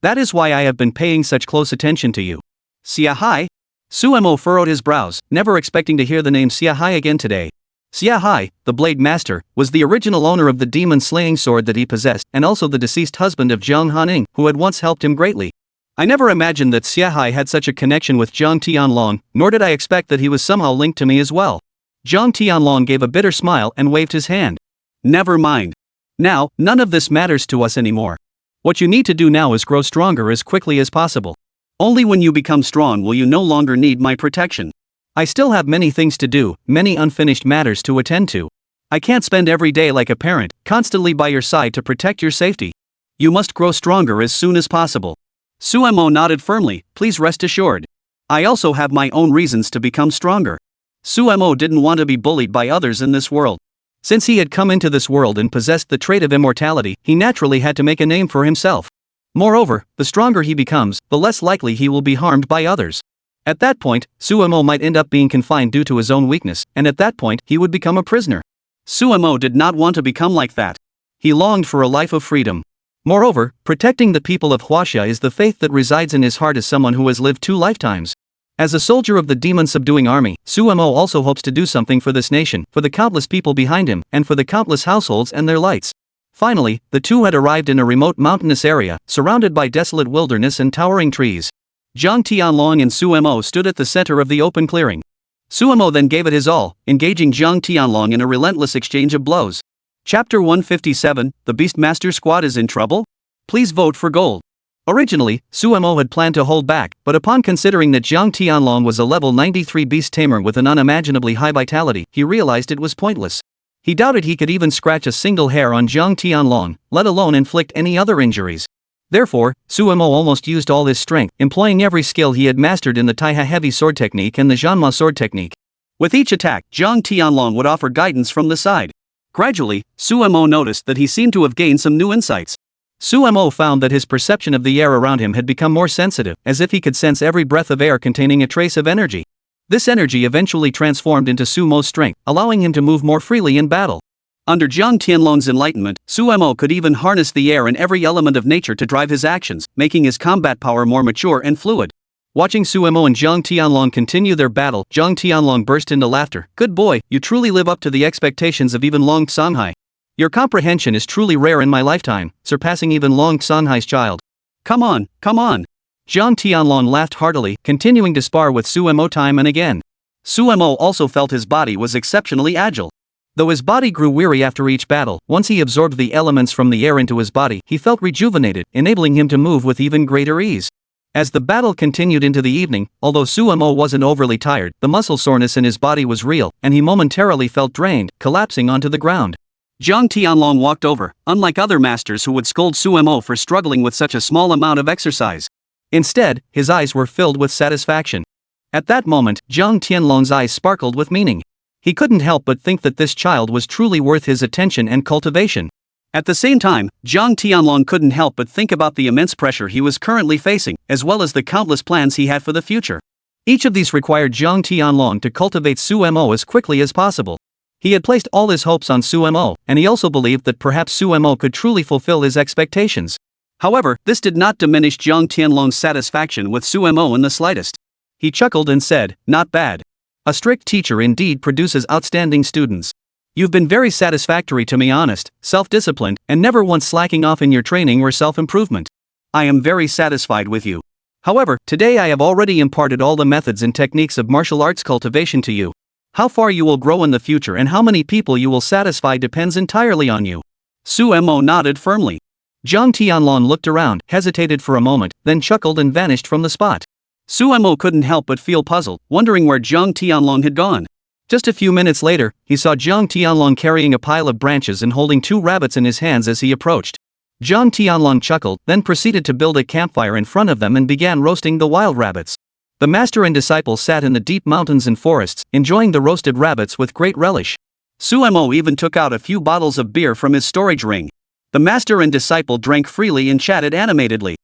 That is why I have been paying such close attention to you." "Xia Hai?" Suemo furrowed his brows, never expecting to hear the name Xia Hai again today. Xia Hai, the Blade Master, was the original owner of the demon-slaying sword that he possessed, and also the deceased husband of Jiang Hanying, who had once helped him greatly. I never imagined that Xia Hai had such a connection with Jiang Tianlong, nor did I expect that he was somehow linked to me as well. Jiang Tianlong gave a bitter smile and waved his hand. "Never mind. Now, none of this matters to us anymore. What you need to do now is grow stronger as quickly as possible. Only when you become strong will you no longer need my protection. I still have many things to do, many unfinished matters to attend to. I can't spend every day like a parent, constantly by your side to protect your safety. You must grow stronger as soon as possible." Suemo nodded firmly. "Please rest assured. I also have my own reasons to become stronger." Suemo didn't want to be bullied by others in this world. Since he had come into this world and possessed the trait of immortality, he naturally had to make a name for himself. Moreover, the stronger he becomes, the less likely he will be harmed by others. At that point, Suemo might end up being confined due to his own weakness, and at that point, he would become a prisoner. Suemo did not want to become like that. He longed for a life of freedom. Moreover, protecting the people of Huaxia is the faith that resides in his heart as someone who has lived 2 lifetimes. As a soldier of the demon-subduing army, Suemo also hopes to do something for this nation, for the countless people behind him, and for the countless households and their lights. Finally, the two had arrived in a remote mountainous area, surrounded by desolate wilderness and towering trees. Jiang Tianlong and Suemo stood at the center of the open clearing. Suemo then gave it his all, engaging Jiang Tianlong in a relentless exchange of blows. Chapter 157, The Beastmaster Squad is in trouble? Please vote for gold. Originally, Suemo had planned to hold back, but upon considering that Jiang Tianlong was a level 93 beast tamer with an unimaginably high vitality, he realized it was pointless. He doubted he could even scratch a single hair on Jiang Tianlong, let alone inflict any other injuries. Therefore, Suemo almost used all his strength, employing every skill he had mastered in the Taiha heavy sword technique and the Zhanma sword technique. With each attack, Jiang Tianlong would offer guidance from the side. Gradually, Suemo noticed that he seemed to have gained some new insights. Suemo found that his perception of the air around him had become more sensitive, as if he could sense every breath of air containing a trace of energy. This energy eventually transformed into Sumo's strength, allowing him to move more freely in battle. Under Jiang Tianlong's enlightenment, Suemo could even harness the air and every element of nature to drive his actions, making his combat power more mature and fluid. Watching Suemo and Jiang Tianlong continue their battle, Jiang Tianlong burst into laughter. "Good boy, you truly live up to the expectations of even Long Songhai. Your comprehension is truly rare in my lifetime, surpassing even Long Songhai's child. Come on, come on." Jiang Tianlong laughed heartily, continuing to spar with Suemo time and again. Suemo also felt his body was exceptionally agile. Though his body grew weary after each battle, once he absorbed the elements from the air into his body, he felt rejuvenated, enabling him to move with even greater ease. As the battle continued into the evening, although Suemo wasn't overly tired, the muscle soreness in his body was real, and he momentarily felt drained, collapsing onto the ground. Jiang Tianlong walked over, unlike other masters who would scold Suemo for struggling with such a small amount of exercise. Instead, his eyes were filled with satisfaction. At that moment, Jiang Tianlong's eyes sparkled with meaning. He couldn't help but think that this child was truly worth his attention and cultivation. At the same time, Jiang Tianlong couldn't help but think about the immense pressure he was currently facing, as well as the countless plans he had for the future. Each of these required Jiang Tianlong to cultivate Suemo as quickly as possible. He had placed all his hopes on Suemo, and he also believed that perhaps Suemo could truly fulfill his expectations. However, this did not diminish Jiang Tianlong's satisfaction with Suemo in the slightest. He chuckled and said, "Not bad. A strict teacher indeed produces outstanding students. You've been very satisfactory to me, honest, self-disciplined, and never once slacking off in your training or self-improvement. I am very satisfied with you. However, today I have already imparted all the methods and techniques of martial arts cultivation to you. How far you will grow in the future and how many people you will satisfy depends entirely on you." Suemo nodded firmly. Jiang Tianlong looked around, hesitated for a moment, then chuckled and vanished from the spot. Suemo couldn't help but feel puzzled, wondering where Jiang Tianlong had gone. Just a few minutes later, he saw Jiang Tianlong carrying a pile of branches and holding 2 rabbits in his hands as he approached. Jiang Tianlong chuckled, then proceeded to build a campfire in front of them and began roasting the wild rabbits. The master and disciple sat in the deep mountains and forests, enjoying the roasted rabbits with great relish. Suemo even took out a few bottles of beer from his storage ring. The master and disciple drank freely and chatted animatedly.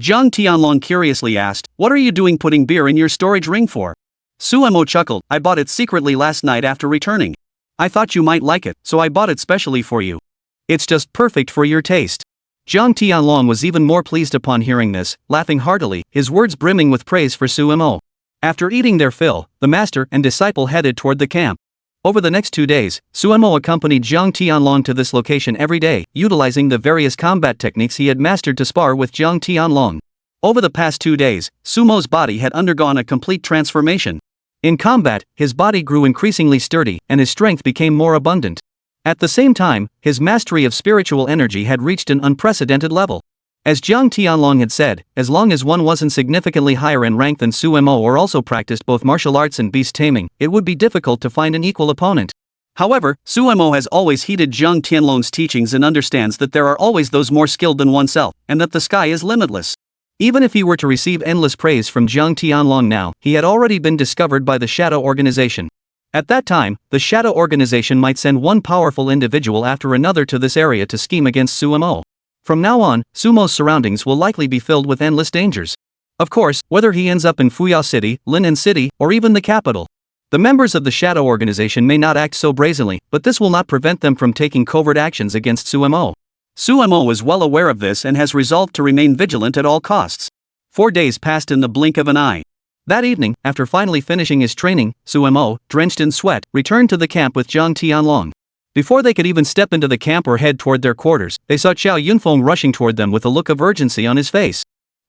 Jiang Tianlong curiously asked, "What are you doing putting beer in your storage ring for?" Suemo chuckled, "I bought it secretly last night after returning. I thought you might like it, so I bought it specially for you. It's just perfect for your taste." Jiang Tianlong was even more pleased upon hearing this, laughing heartily, his words brimming with praise for Suemo. After eating their fill, the master and disciple headed toward the camp. Over the next 2 days, Suemo accompanied Jiang Tianlong to this location every day, utilizing the various combat techniques he had mastered to spar with Jiang Tianlong. Over the past 2 days, Sumo's body had undergone a complete transformation. In combat, his body grew increasingly sturdy, and his strength became more abundant. At the same time, his mastery of spiritual energy had reached an unprecedented level. As Jiang Tianlong had said, as long as one wasn't significantly higher in rank than Suemo or also practiced both martial arts and beast taming, it would be difficult to find an equal opponent. However, Suemo has always heeded Jiang Tianlong's teachings and understands that there are always those more skilled than oneself, and that the sky is limitless. Even if he were to receive endless praise from Jiang Tianlong now, he had already been discovered by the Shadow Organization. At that time, the Shadow Organization might send one powerful individual after another to this area to scheme against Suemo. From now on, Sumo's surroundings will likely be filled with endless dangers. Of course, whether he ends up in Fuyao City, Linen City, or even the capital. The members of the Shadow Organization may not act so brazenly, but this will not prevent them from taking covert actions against Suemo. Suemo is well aware of this and has resolved to remain vigilant at all costs. 4 days passed in the blink of an eye. That evening, after finally finishing his training, Suemo, drenched in sweat, returned to the camp with Jiang Tianlong. Before they could even step into the camp or head toward their quarters, they saw Qiao Yunfeng rushing toward them with a look of urgency on his face.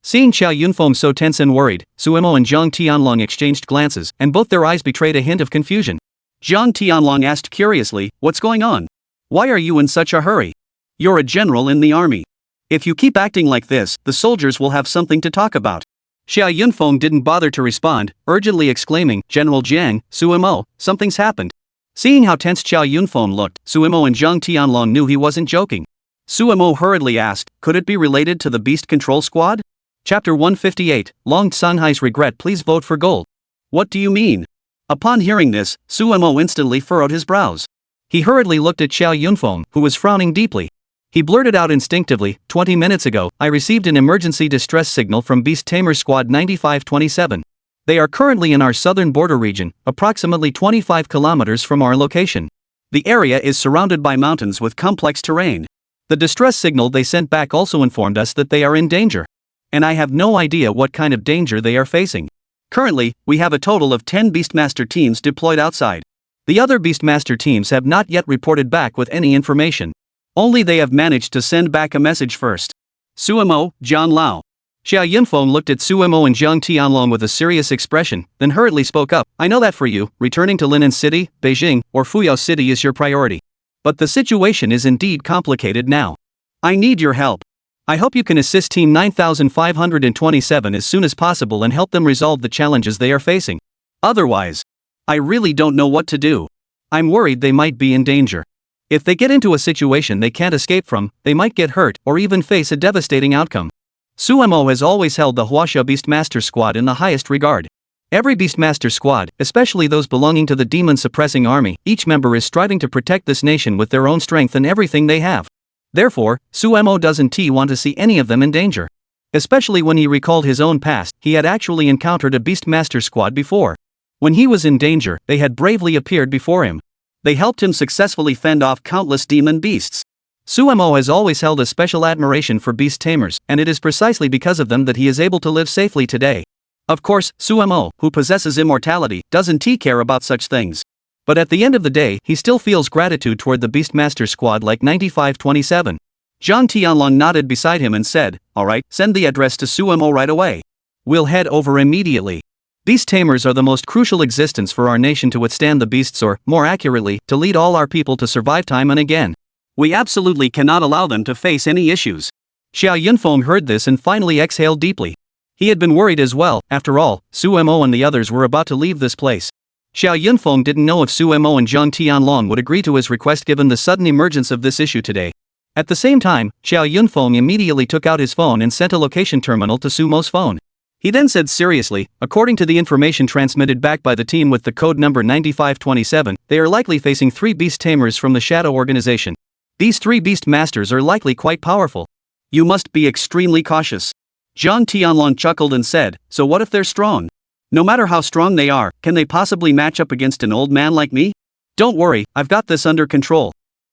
Seeing Qiao Yunfeng so tense and worried, Suemo and Jiang Tianlong exchanged glances, and both their eyes betrayed a hint of confusion. Jiang Tianlong asked curiously, "What's going on? Why are you in such a hurry? You're a general in the army. If you keep acting like this, the soldiers will have something to talk about. Xia Yunfeng didn't bother to respond, urgently exclaiming, General Jiang, Suimo, something's happened. Seeing how tense Xia Yunfeng looked, Suimo and Zhang Tianlong knew he wasn't joking. Suimo hurriedly asked, could it be related to the Beast Control Squad? Chapter 158, Long Sanhai's Regret. Please vote for gold. What do you mean? Upon hearing this, Suimo instantly furrowed his brows. He hurriedly looked at Xia Yunfeng, who was frowning deeply. He blurted out instinctively, 20 minutes ago, I received an emergency distress signal from Beast Tamer Squad 9527. They are currently in our southern border region, approximately 25 kilometers from our location. The area is surrounded by mountains with complex terrain. The distress signal they sent back also informed us that they are in danger. And I have no idea what kind of danger they are facing. Currently, we have a total of 10 Beastmaster teams deployed outside. The other Beastmaster teams have not yet reported back with any information. Only they have managed to send back a message first. Suimo, Jian Lao. Xia Yunfeng looked at Suimo and Zhang Tianlong with a serious expression, then hurriedly spoke up, I know that for you, returning to Linen City, Beijing, or Fuyao City is your priority. But the situation is indeed complicated now. I need your help. I hope you can assist Team 9527 as soon as possible and help them resolve the challenges they are facing. Otherwise, I really don't know what to do. I'm worried they might be in danger. If they get into a situation they can't escape from, they might get hurt or even face a devastating outcome. Suimo has always held the Huaxia Beastmaster Squad in the highest regard. Every Beastmaster Squad, especially those belonging to the demon-suppressing army, each member is striving to protect this nation with their own strength and everything they have. Therefore, Suimo doesn't want to see any of them in danger. Especially when he recalled his own past, he had actually encountered a Beastmaster Squad before. When he was in danger, they had bravely appeared before him. They helped him successfully fend off countless demon beasts. Suimo has always held a special admiration for beast tamers, and it is precisely because of them that he is able to live safely today. Of course, Suimo, who possesses immortality, doesn't care about such things. But at the end of the day, he still feels gratitude toward the Beastmaster Squad like 9527. Zhang Tianlong nodded beside him and said, alright, send the address to Suimo right away. We'll head over immediately. Beast tamers are the most crucial existence for our nation to withstand the beasts or, more accurately, to lead all our people to survive time and again. We absolutely cannot allow them to face any issues. Xia Yunfeng heard this and finally exhaled deeply. He had been worried as well. After all, Suimo and the others were about to leave this place. Xia Yunfeng didn't know if Suimo and Zhang Tianlong would agree to his request given the sudden emergence of this issue today. At the same time, Xia Yunfeng immediately took out his phone and sent a location terminal to Sumo's phone. He then said seriously, according to the information transmitted back by the team with the code number 9527, they are likely facing 3 beast tamers from the Shadow Organization. These 3 beast masters are likely quite powerful. You must be extremely cautious. Zhang Tianlong chuckled and said, so what if they're strong? No matter how strong they are, can they possibly match up against an old man like me? Don't worry, I've got this under control.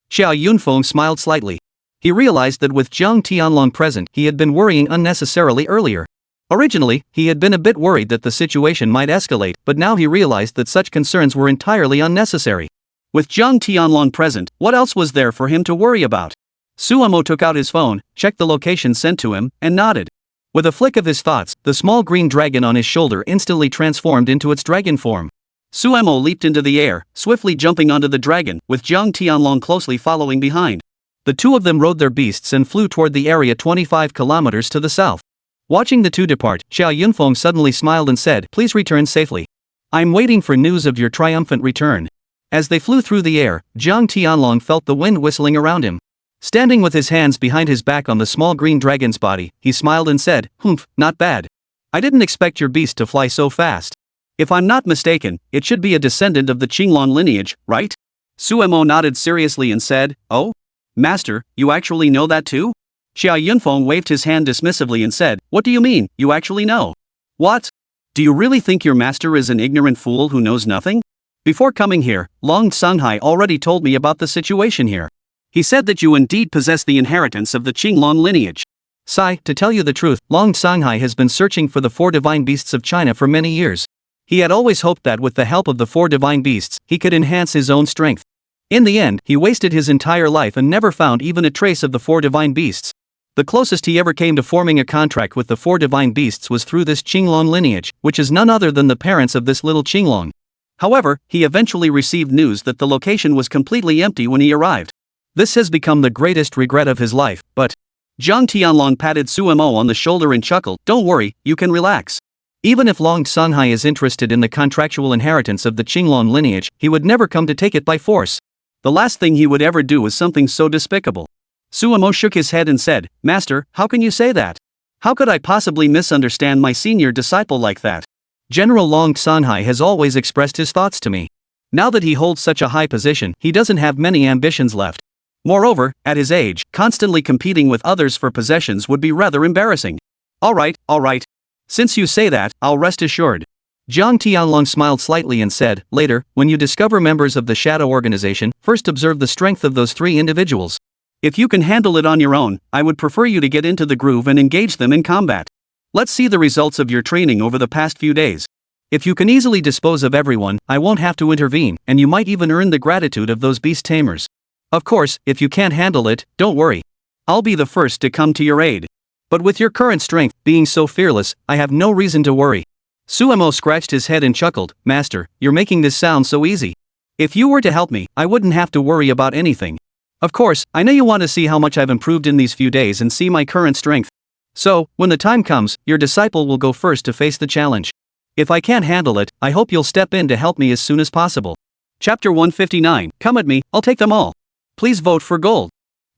Xia Yunfeng smiled slightly. He realized that with Zhang Tianlong present, he had been worrying unnecessarily earlier. Originally, he had been a bit worried that the situation might escalate, but now he realized that such concerns were entirely unnecessary. With Zhang Tianlong present, what else was there for him to worry about? Suimo took out his phone, checked the location sent to him, and nodded. With a flick of his thoughts, the small green dragon on his shoulder instantly transformed into its dragon form. Suimo leaped into the air, swiftly jumping onto the dragon, with Zhang Tianlong closely following behind. The two of them rode their beasts and flew toward the area 25 kilometers to the south. Watching the two depart, Xia Yunfeng suddenly smiled and said, please return safely. I'm waiting for news of your triumphant return. As they flew through the air, Zhang Tianlong felt the wind whistling around him. Standing with his hands behind his back on the small green dragon's body, he smiled and said, humph, not bad. I didn't expect your beast to fly so fast. If I'm not mistaken, it should be a descendant of the Qinglong lineage, right? Suimo nodded seriously and said, oh? Master, you actually know that too? Xia Yunfeng waved his hand dismissively and said, what do you mean, you actually know? What? Do you really think your master is an ignorant fool who knows nothing? Before coming here, Long Sanhai already told me about the situation here. He said that you indeed possess the inheritance of the Qinglong lineage. Sai, to tell you the truth, Long Sanhai has been searching for the 4 divine beasts of China for many years. He had always hoped that with the help of the 4 divine beasts, he could enhance his own strength. In the end, he wasted his entire life and never found even a trace of the 4 divine beasts. The closest he ever came to forming a contract with the 4 divine beasts was through this Qinglong lineage, which is none other than the parents of this little Qinglong. However, he eventually received news that the location was completely empty when he arrived. This has become the greatest regret of his life, but Jiang Tianlong patted Suemo on the shoulder and chuckled, "Don't worry, you can relax. Even if Long Sanhai is interested in the contractual inheritance of the Qinglong lineage, he would never come to take it by force. The last thing he would ever do is something so despicable." Suemo shook his head and said, "Master, how can you say that? How could I possibly misunderstand my senior disciple like that? General Long Sanhai has always expressed his thoughts to me. Now that he holds such a high position, he doesn't have many ambitions left. Moreover, at his age, constantly competing with others for possessions would be rather embarrassing. All right. Since you say that, I'll rest assured." Jiang Tianlong smiled slightly and said, "Later, when you discover members of the shadow organization, first observe the strength of those 3 individuals. If you can handle it on your own, I would prefer you to get into the groove and engage them in combat. Let's see the results of your training over the past few days. If you can easily dispose of everyone, I won't have to intervene, and you might even earn the gratitude of those beast tamers. Of course, if you can't handle it, don't worry. I'll be the first to come to your aid. But with your current strength, being so fearless, I have no reason to worry." Suemo scratched his head and chuckled, "Master, you're making this sound so easy. If you were to help me, I wouldn't have to worry about anything. Of course, I know you want to see how much I've improved in these few days and see my current strength. So, when the time comes, your disciple will go first to face the challenge. If I can't handle it, I hope you'll step in to help me as soon as possible." Chapter 159, Come at me, I'll take them all. Please vote for gold.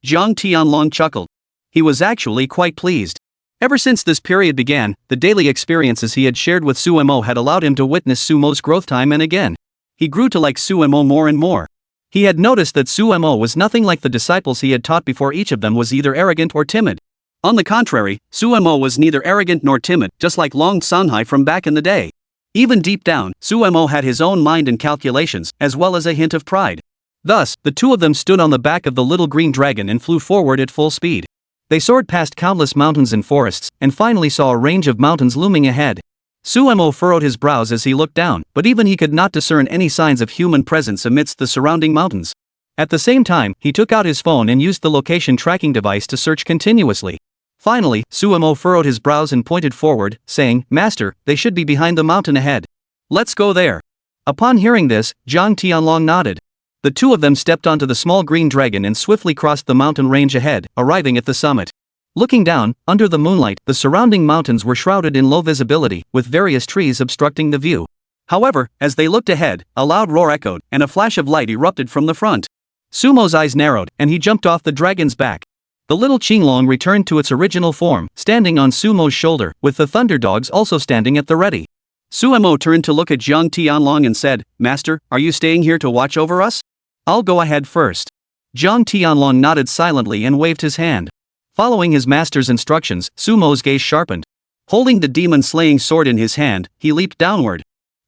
Jiang Tianlong chuckled. He was actually quite pleased. Ever since this period began, the daily experiences he had shared with Suemo had allowed him to witness Sumo's growth time and again. He grew to like Suemo more and more. He had noticed that Suemo was nothing like the disciples he had taught before. Each of them was either arrogant or timid. On the contrary, Suemo was neither arrogant nor timid, just like Long Sanhai from back in the day. Even deep down, Suemo had his own mind and calculations, as well as a hint of pride. Thus, the 2 of them stood on the back of the little green dragon and flew forward at full speed. They soared past countless mountains and forests, and finally saw a range of mountains looming ahead. Suemo furrowed his brows as he looked down, but even he could not discern any signs of human presence amidst the surrounding mountains. At the same time, he took out his phone and used the location tracking device to search continuously. Finally, Suemo furrowed his brows and pointed forward, saying, "Master, they should be behind the mountain ahead. Let's go there." Upon hearing this, Jiang Tianlong nodded. The 2 of them stepped onto the small green dragon and swiftly crossed the mountain range ahead, arriving at the summit. Looking down, under the moonlight, the surrounding mountains were shrouded in low visibility, with various trees obstructing the view. However, as they looked ahead, a loud roar echoed, and a flash of light erupted from the front. Sumo's eyes narrowed, and he jumped off the dragon's back. The little Qinglong returned to its original form, standing on Sumo's shoulder, with the thunder dogs also standing at the ready. Suemo turned to look at Jiang Tianlong and said, "Master, are you staying here to watch over us?" "I'll go ahead first." Jiang Tianlong nodded silently and waved his hand. Following his master's instructions, Sumo's gaze sharpened. Holding the demon-slaying sword in his hand, he leaped downward.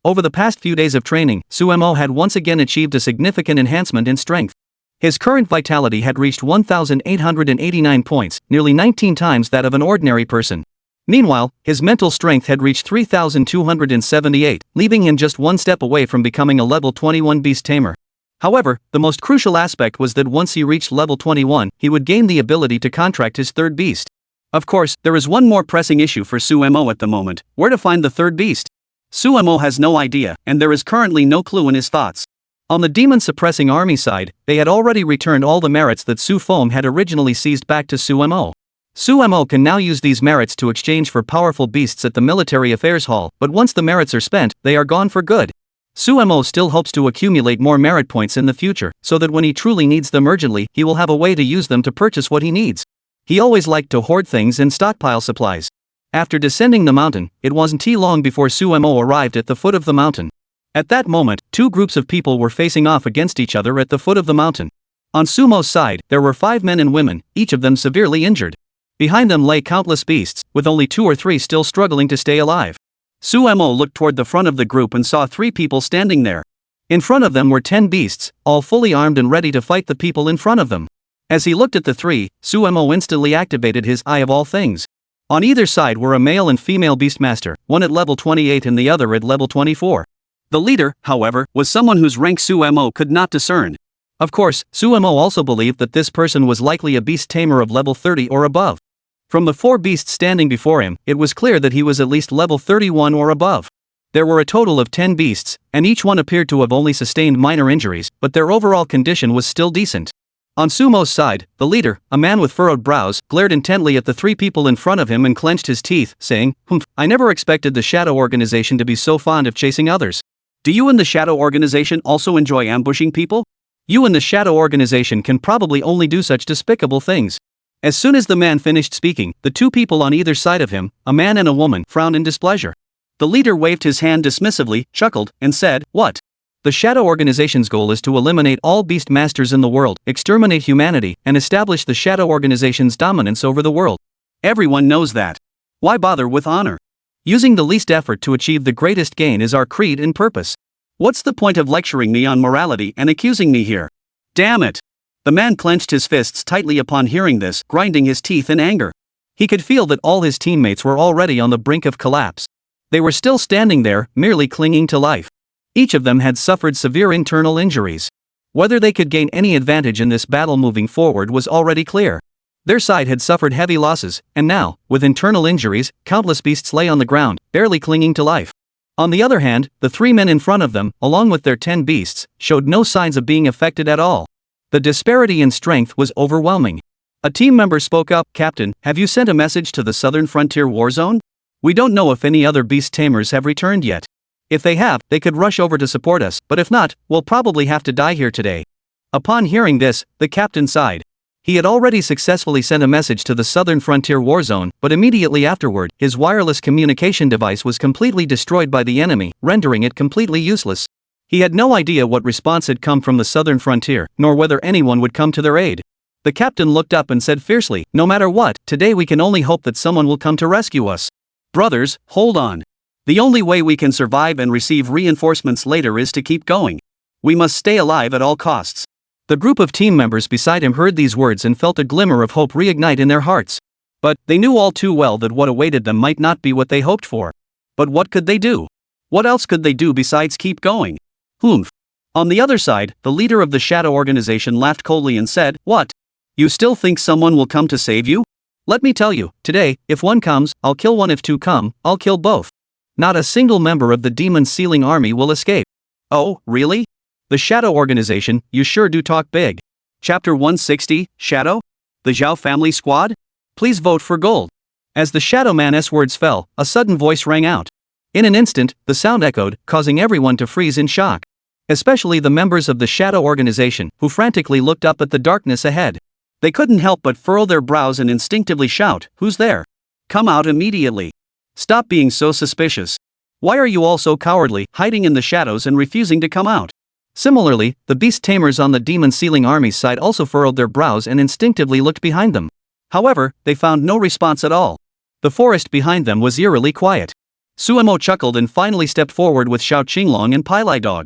Over the past few days of training, Suemo had once again achieved a significant enhancement in strength. His current vitality had reached 1,889 points, nearly 19 times that of an ordinary person. Meanwhile, his mental strength had reached 3,278, leaving him just 1 step away from becoming a level 21 beast tamer. However, the most crucial aspect was that once he reached level 21, he would gain the ability to contract his 3rd beast. Of course, there is one more pressing issue for Suemo at the moment: where to find the 3rd beast. Suemo has no idea, and there is currently no clue in his thoughts. On the demon-suppressing army side, they had already returned all the merits that Su Feng had originally seized back to Suemo. Suemo can now use these merits to exchange for powerful beasts at the military affairs hall, but once the merits are spent, they are gone for good. Suemo still hopes to accumulate more merit points in the future, so that when he truly needs them urgently, he will have a way to use them to purchase what he needs. He always liked to hoard things and stockpile supplies. After descending the mountain, it wasn't too long before Suemo arrived at the foot of the mountain. At that moment, 2 groups of people were facing off against each other at the foot of the mountain. On Sumo's side, there were 5 men and women, each of them severely injured. Behind them lay countless beasts, with only 2 or 3 still struggling to stay alive. Suemo looked toward the front of the group and saw 3 people standing there. In front of them were 10 beasts, all fully armed and ready to fight the people in front of them. As he looked at the 3, Suemo instantly activated his Eye of All Things. On either side were a male and female beastmaster, one at level 28 and the other at level 24. The leader, however, was someone whose rank Suemo could not discern. Of course, Suemo also believed that this person was likely a beast tamer of level 30 or above. From the 4 beasts standing before him, it was clear that he was at least level 31 or above. There were a total of 10 beasts, and each one appeared to have only sustained minor injuries, but their overall condition was still decent. On Sumo's side, the leader, a man with furrowed brows, glared intently at the three people in front of him and clenched his teeth, saying, I never expected the Shadow Organization to be so fond of chasing others. Do you and the Shadow Organization also enjoy ambushing people? You and the Shadow Organization can probably only do such despicable things. As soon as the man finished speaking, the two people on either side of him, a man and a woman, frowned in displeasure. The leader waved his hand dismissively, chuckled, and said, What? The Shadow Organization's goal is to eliminate all beast masters in the world, exterminate humanity, and establish the Shadow Organization's dominance over the world. Everyone knows that. Why bother with honor? Using the least effort to achieve the greatest gain is our creed and purpose. What's the point of lecturing me on morality and accusing me here? Damn it! The man clenched his fists tightly upon hearing this, grinding his teeth in anger. He could feel that all his teammates were already on the brink of collapse. They were still standing there, merely clinging to life. Each of them had suffered severe internal injuries. Whether they could gain any advantage in this battle moving forward was already clear. Their side had suffered heavy losses, and now, with internal injuries, countless beasts lay on the ground, barely clinging to life. On the other hand, the three men in front of them, along with their 10 beasts, showed no signs of being affected at all. The disparity in strength was overwhelming. A team member spoke up, Captain, have you sent a message to the Southern Frontier War Zone? We don't know if any other beast tamers have returned yet. If they have, they could rush over to support us, but if not, we'll probably have to die here today. Upon hearing this, the captain sighed. He had already successfully sent a message to the Southern Frontier War Zone, but immediately afterward, his wireless communication device was completely destroyed by the enemy, rendering it completely useless. He had no idea what response had come from the Southern Frontier, nor whether anyone would come to their aid. The captain looked up and said fiercely, No matter what, today we can only hope that someone will come to rescue us. Brothers, hold on. The only way we can survive and receive reinforcements later is to keep going. We must stay alive at all costs. The group of team members beside him heard these words and felt a glimmer of hope reignite in their hearts. But they knew all too well that what awaited them might not be what they hoped for. But what could they do? What else could they do besides keep going? On the other side, the leader of the Shadow Organization laughed coldly and said, What? You still think someone will come to save you? Let me tell you, today, if one comes, I'll kill one. If two come, I'll kill both. Not a single member of the Demon Sealing Army will escape. Oh, really? The Shadow Organization, you sure do talk big. Chapter 160, Shadow? The Zhao family squad? Please vote for gold. As the Shadow Man's words fell, a sudden voice rang out. In an instant, the sound echoed, causing everyone to freeze in shock. Especially the members of the Shadow Organization, who frantically looked up at the darkness ahead. They couldn't help but furrow their brows and instinctively shout, Who's there? Come out immediately. Stop being so suspicious. Why are you all so cowardly, hiding in the shadows and refusing to come out? Similarly, the beast tamers on the Demon Sealing Army's side also furrowed their brows and instinctively looked behind them. However, they found no response at all. The forest behind them was eerily quiet. Suemo chuckled and finally stepped forward with Xiao Qinglong and Pilai Dog.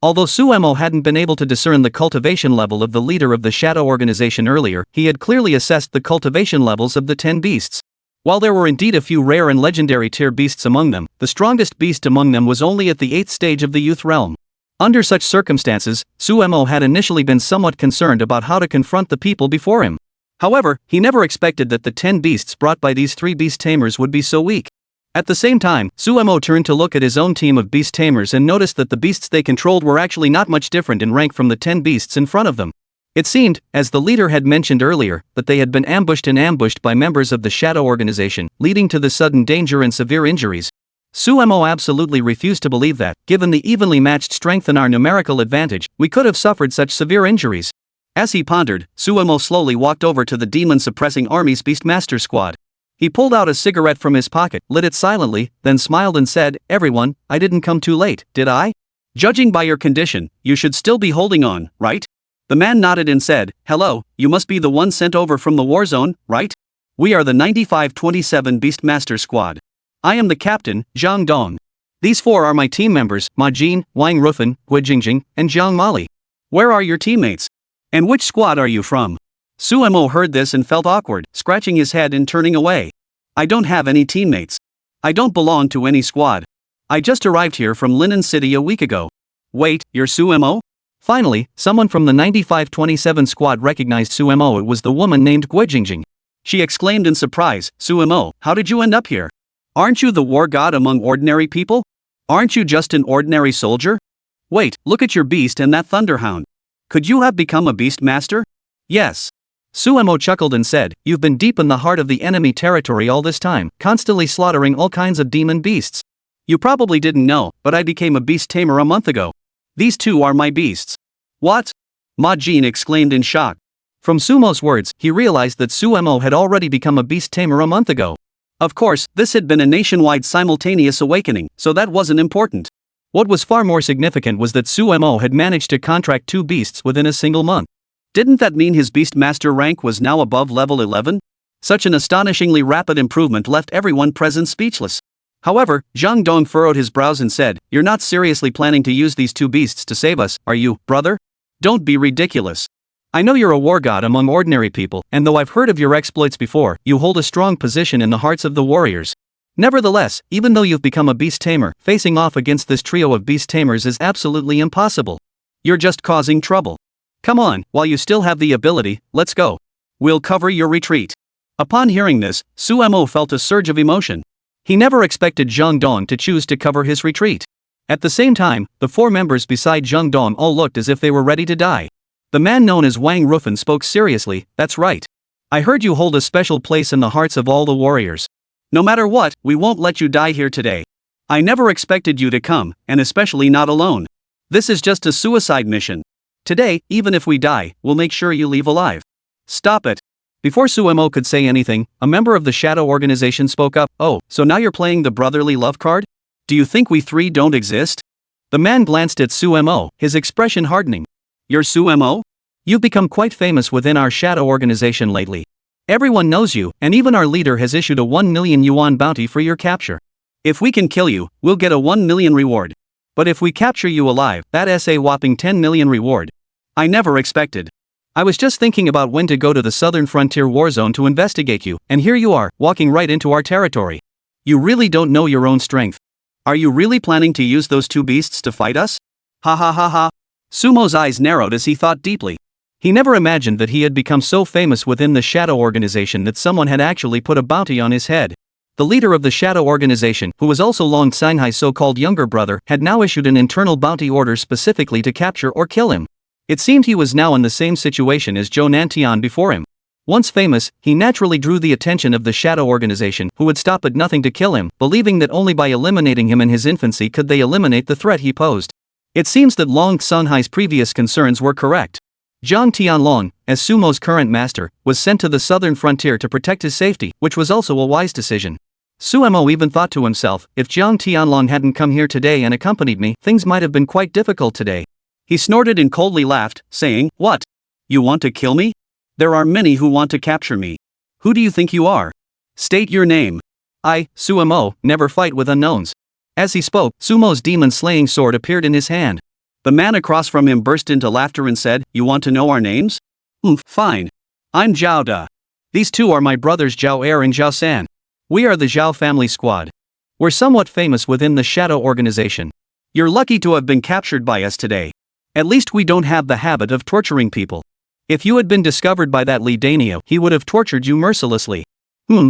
Although Suemo hadn't been able to discern the cultivation level of the leader of the Shadow Organization earlier, he had clearly assessed the cultivation levels of the 10 beasts. While there were indeed a few rare and legendary tier beasts among them, the strongest beast among them was only at the 8th stage of the youth realm. Under such circumstances, Suemo had initially been somewhat concerned about how to confront the people before him. However, he never expected that the 10 beasts brought by these 3 beast tamers would be so weak. At the same time, Suemo turned to look at his own team of beast tamers and noticed that the beasts they controlled were actually not much different in rank from the 10 beasts in front of them. It seemed, as the leader had mentioned earlier, that they had been ambushed by members of the Shadow Organization, leading to the sudden danger and severe injuries. Suemo absolutely refused to believe that, given the evenly matched strength and our numerical advantage, we could have suffered such severe injuries. As he pondered, Suemo slowly walked over to the demon-suppressing army's Beastmaster squad. He pulled out a cigarette from his pocket, lit it silently, then smiled and said, Everyone, I didn't come too late, did I? Judging by your condition, you should still be holding on, right? The man nodded and said, Hello, you must be the one sent over from the war zone, right? We are the 9527 Beastmaster squad. I am the captain, Zhang Dong. These 4 are my team members, Ma Jin, Wang Rufan, Hui Jingjing, and Jiang Mali. Where are your teammates? And which squad are you from? Suemo heard this and felt awkward, scratching his head and turning away. I don't have any teammates. I don't belong to any squad. I just arrived here from Linen City a week ago. Wait, you're Suemo? Finally, someone from the 9527 squad recognized Suemo. It was the woman named Hui Jingjing. She exclaimed in surprise, Suemo, how did you end up here? Aren't you the war god among ordinary people? Aren't you just an ordinary soldier? Wait, look at your beast and that thunderhound. Could you have become a beast master? Yes. Suemo chuckled and said, you've been deep in the heart of the enemy territory all this time, constantly slaughtering all kinds of demon beasts. You probably didn't know, but I became a beast tamer a month ago. These two are my beasts. What? Ma Jin exclaimed in shock. From Sumo's words, he realized that Suemo had already become a beast tamer a month ago. Of course, this had been a nationwide simultaneous awakening, so that wasn't important. What was far more significant was that Suemo had managed to contract 2 beasts within a single month. Didn't that mean his beast master rank was now above level 11? Such an astonishingly rapid improvement left everyone present speechless. However, Zhang Dong furrowed his brows and said, you're not seriously planning to use these 2 beasts to save us, are you, brother? Don't be ridiculous. I know you're a war god among ordinary people, and though I've heard of your exploits before, you hold a strong position in the hearts of the warriors. Nevertheless, even though you've become a beast tamer, facing off against this trio of beast tamers is absolutely impossible. You're just causing trouble. Come on, while you still have the ability, let's go. We'll cover your retreat. Upon hearing this, Suemo felt a surge of emotion. He never expected Zhang Dong to choose to cover his retreat. At the same time, the 4 members beside Zhang Dong all looked as if they were ready to die. The man known as Wang Rufan spoke seriously, that's right. I heard you hold a special place in the hearts of all the warriors. No matter what, we won't let you die here today. I never expected you to come, and especially not alone. This is just a suicide mission. Today, even if we die, we'll make sure you leave alive. Stop it. Before Suemo could say anything, a member of the shadow organization spoke up, oh, so now you're playing the brotherly love card? Do you think we 3 don't exist? The man glanced at Suemo, his expression hardening. You're Suemo? You've become quite famous within our shadow organization lately. Everyone knows you, and even our leader has issued a 1 million yuan bounty for your capture. If we can kill you, we'll get a 1 million reward. But if we capture you alive, that's a whopping 10 million reward. I never expected. I was just thinking about when to go to the southern frontier war zone to investigate you, and here you are, walking right into our territory. You really don't know your own strength. Are you really planning to use those 2 beasts to fight us? Ha ha ha ha. Sumo's eyes narrowed as he thought deeply. He never imagined that he had become so famous within the shadow organization that someone had actually put a bounty on his head. The leader of the shadow organization, who was also Long Xinhai's so-called younger brother, had now issued an internal bounty order specifically to capture or kill him. It seemed he was now in the same situation as Zhou Nantian before him. Once famous, he naturally drew the attention of the shadow organization, who would stop at nothing to kill him, believing that only by eliminating him in his infancy could they eliminate the threat he posed. It seems that Long Xinhai's previous concerns were correct. Zhang Tianlong, as Sumo's current master, was sent to the southern frontier to protect his safety, which was also a wise decision. Suemo even thought to himself, if Zhang Tianlong hadn't come here today and accompanied me, things might have been quite difficult today. He snorted and coldly laughed, saying, what? You want to kill me? There are many who want to capture me. Who do you think you are? State your name. I, Suemo, never fight with unknowns. As he spoke, Sumo's demon-slaying sword appeared in his hand. The man across from him burst into laughter and said, you want to know our names? Fine. I'm Zhao Da. These 2 are my brothers Zhao Er and Zhao San. We are the Zhao family squad. We're somewhat famous within the shadow organization. You're lucky to have been captured by us today. At least we don't have the habit of torturing people. If you had been discovered by that Li Dainio, he would have tortured you mercilessly.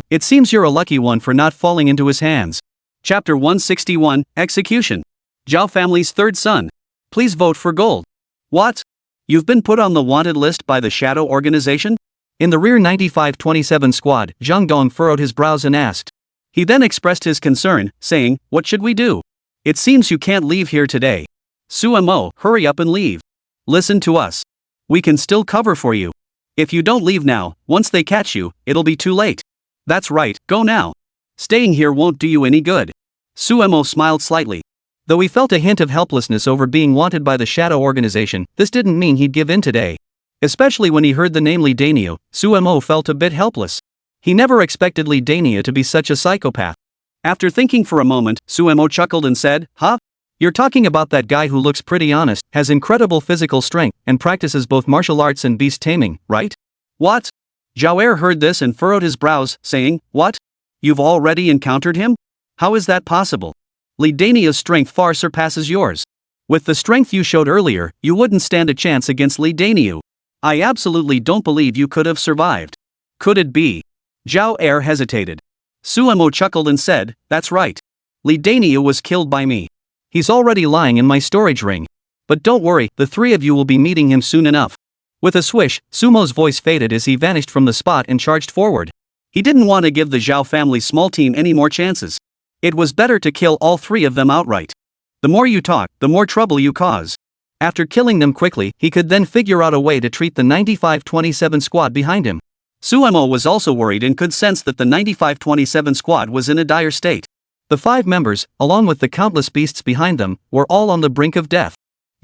It seems you're a lucky one for not falling into his hands. Chapter 161, Execution. Zhao family's 3rd son. Please vote for gold. What? You've been put on the wanted list by the shadow organization? In the rear 9527 squad, Zhang Dong furrowed his brows and asked. He then expressed his concern, saying, what should we do? It seems you can't leave here today. Suemo, hurry up and leave. Listen to us. We can still cover for you. If you don't leave now, once they catch you, it'll be too late. That's right, go now. Staying here won't do you any good. Suemo smiled slightly. Though he felt a hint of helplessness over being wanted by the shadow organization, this didn't mean he'd give in today. Especially when he heard the name Li Dainio, Suemo felt a bit helpless. He never expected Li Dainio to be such a psychopath. After thinking for a moment, Suemo chuckled and said, huh? You're talking about that guy who looks pretty honest, has incredible physical strength, and practices both martial arts and beast taming, right? What? Zhao Er heard this and furrowed his brows, saying, what? You've already encountered him? How is that possible? Li Dainio's strength far surpasses yours. With the strength you showed earlier, you wouldn't stand a chance against Li Dainio. I absolutely don't believe you could have survived. Could it be? Zhao Er hesitated. Suemo chuckled and said, that's right. Li Dainio was killed by me. He's already lying in my storage ring. But don't worry, the 3 of you will be meeting him soon enough. With a swish, Sumo's voice faded as he vanished from the spot and charged forward. He didn't want to give the Zhao family's small team any more chances. It was better to kill all three of them outright. The more you talk, the more trouble you cause. After killing them quickly, he could then figure out a way to treat the 9527 squad behind him. Sumo was also worried and could sense that the 9527 squad was in a dire state. The 5 members, along with the countless beasts behind them, were all on the brink of death.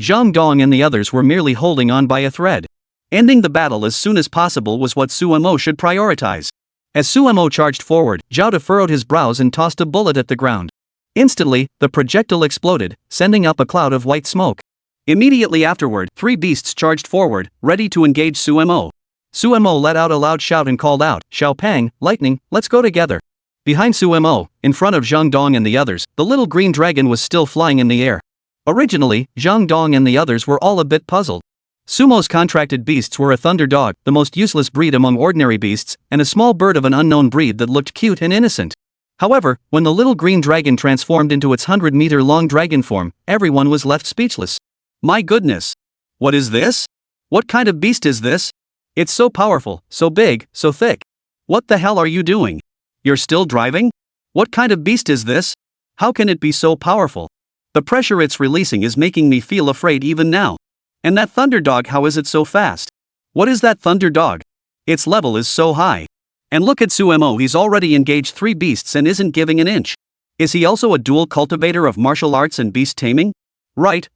Zhang Dong and the others were merely holding on by a thread. Ending the battle as soon as possible was what Sumo should prioritize. As Sumo charged forward, Zhao De furrowed his brows and tossed a bullet at the ground. Instantly, the projectile exploded, sending up a cloud of white smoke. Immediately afterward, 3 beasts charged forward, ready to engage Sumo. Sumo let out a loud shout and called out, "Xiao Pang, Lightning, let's go together." Behind Sumo, in front of Zhang Dong and the others, the little green dragon was still flying in the air. Originally, Zhang Dong and the others were all a bit puzzled. Sumo's contracted beasts were a thunder dog, the most useless breed among ordinary beasts, and a small bird of an unknown breed that looked cute and innocent. However, when the little green dragon transformed into its 100-meter-long dragon form, everyone was left speechless. My goodness! What is this? What kind of beast is this? It's so powerful, so big, so thick. What the hell are you doing? You're still driving? What kind of beast is this? How can it be so powerful? The pressure it's releasing is making me feel afraid even now. And that thunder dog, how is it so fast? What is that thunder dog? Its level is so high. And look at Sumo, he's already engaged 3 beasts and isn't giving an inch. Is he also a dual cultivator of martial arts and beast taming? Right,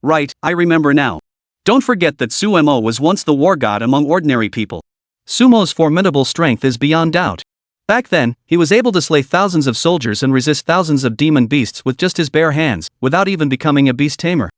I remember now. Don't forget that Sumo was once the war god among ordinary people. Sumo's formidable strength is beyond doubt. Back then, he was able to slay thousands of soldiers and resist thousands of demon beasts with just his bare hands, without even becoming a beast tamer.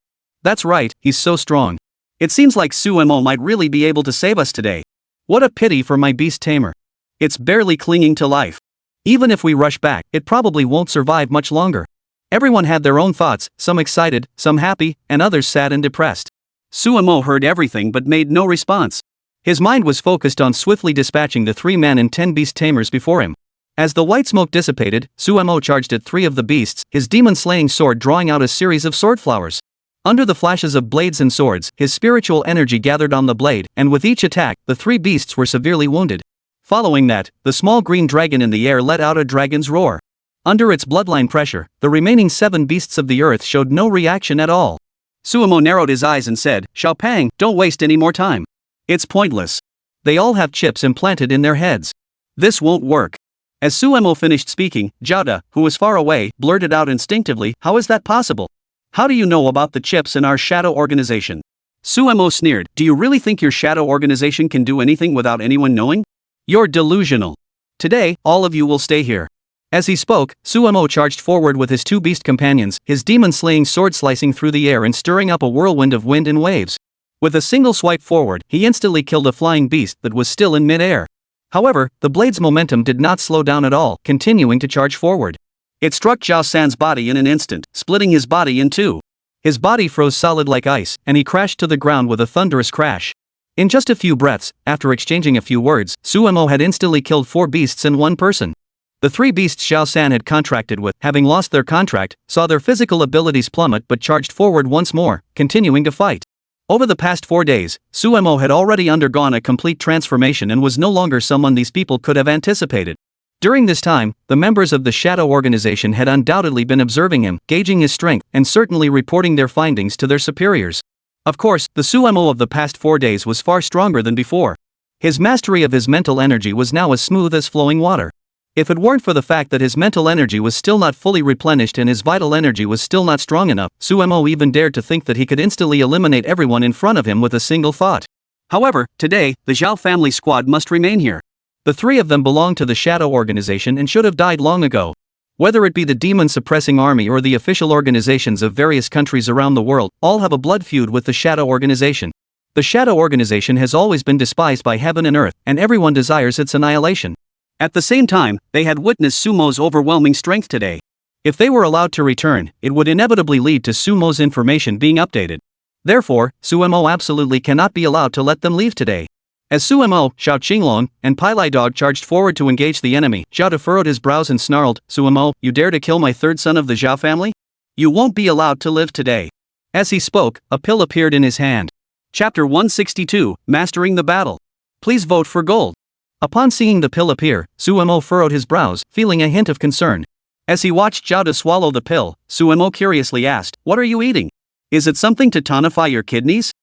That's right, he's so strong. It seems like Sumo might really be able to save us today. What a pity for my beast tamer. It's barely clinging to life. Even if we rush back, it probably won't survive much longer. Everyone had their own thoughts, some excited, some happy, and others sad and depressed. Sumo heard everything but made no response. His mind was focused on swiftly dispatching the 3 men and 10 beast tamers before him. As the white smoke dissipated, Sumo charged at 3 of the beasts, his demon-slaying sword drawing out a series of sword flowers. Under the flashes of blades and swords, his spiritual energy gathered on the blade, and with each attack, the 3 beasts were severely wounded. Following that, the small green dragon in the air let out a dragon's roar. Under its bloodline pressure, the remaining 7 beasts of the earth showed no reaction at all. Sumo narrowed his eyes and said, "Xiao Pang, don't waste any more time. It's pointless. They all have chips implanted in their heads. This won't work." As Sumo finished speaking, Jiang Ya, who was far away, blurted out instinctively, "How is that possible? How do you know about the chips in our shadow organization?" Sumo sneered, "Do you really think your shadow organization can do anything without anyone knowing? You're delusional. Today, all of you will stay here." As he spoke, Sumo charged forward with his 2 beast companions, his demon-slaying sword slicing through the air and stirring up a whirlwind of wind and waves. With a single swipe forward, he instantly killed a flying beast that was still in mid-air. However, the blade's momentum did not slow down at all, continuing to charge forward. It struck Zhao San's body in an instant, splitting his body in 2. His body froze solid like ice, and he crashed to the ground with a thunderous crash. In just a few breaths, after exchanging a few words, Sumo had instantly killed 4 beasts and 1 person. The 3 beasts Zhao San had contracted with, having lost their contract, saw their physical abilities plummet but charged forward once more, continuing to fight. Over the past 4 days, Sumo had already undergone a complete transformation and was no longer someone these people could have anticipated. During this time, the members of the Shadow Organization had undoubtedly been observing him, gauging his strength, and certainly reporting their findings to their superiors. Of course, the Sumo of the past 4 days was far stronger than before. His mastery of his mental energy was now as smooth as flowing water. If it weren't for the fact that his mental energy was still not fully replenished and his vital energy was still not strong enough, Sumo even dared to think that he could instantly eliminate everyone in front of him with a single thought. However, today, the Zhao family squad must remain here. The 3 of them belonged to the Shadow Organization and should have died long ago. Whether it be the demon-suppressing army or the official organizations of various countries around the world, all have a blood feud with the Shadow Organization. The Shadow Organization has always been despised by heaven and earth, and everyone desires its annihilation. At the same time, they had witnessed Sumo's overwhelming strength today. If they were allowed to return, it would inevitably lead to Sumo's information being updated. Therefore, Sumo absolutely cannot be allowed to let them leave today. As Sumo, Xiao Qinglong, and Pai Lai Dog charged forward to engage the enemy, Zhao De furrowed his brows and snarled, "Sumo, you dare to kill my 3rd son of the Zhao family? You won't be allowed to live today." As he spoke, a pill appeared in his hand. Chapter 162, Mastering the Battle. Please vote for gold. Upon seeing the pill appear, Suemo furrowed his brows, feeling a hint of concern. As he watched Jiao swallow the pill, Suemo curiously asked, "What are you eating? Is it something to tonify your kidneys?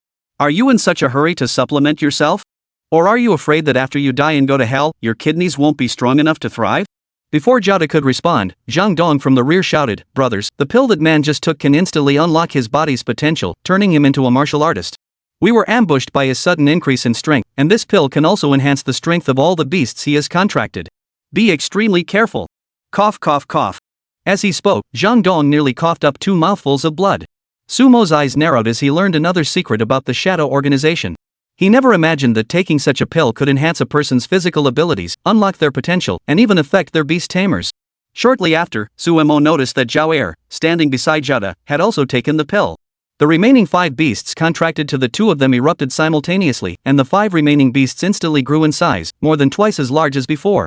Are you in such a hurry to supplement yourself? Or are you afraid that after you die and go to hell, your kidneys won't be strong enough to thrive?" Before Jiao could respond, Zhang Dong from the rear shouted, "Brothers, the pill that man just took can instantly unlock his body's potential, turning him into a martial artist. We were ambushed by his sudden increase in strength, and this pill can also enhance the strength of all the beasts he has contracted. Be extremely careful." Cough cough cough. As he spoke, Zhang Dong nearly coughed up 2 mouthfuls of blood. Sumo's eyes narrowed as he learned another secret about the Shadow Organization. He never imagined that taking such a pill could enhance a person's physical abilities, unlock their potential, and even affect their beast tamers. Shortly after, Suemo noticed that Jiao Ya, standing beside Jiao, had also taken the pill. The remaining 5 beasts contracted to the 2 of them erupted simultaneously, and the 5 remaining beasts instantly grew in size, more than twice as large as before.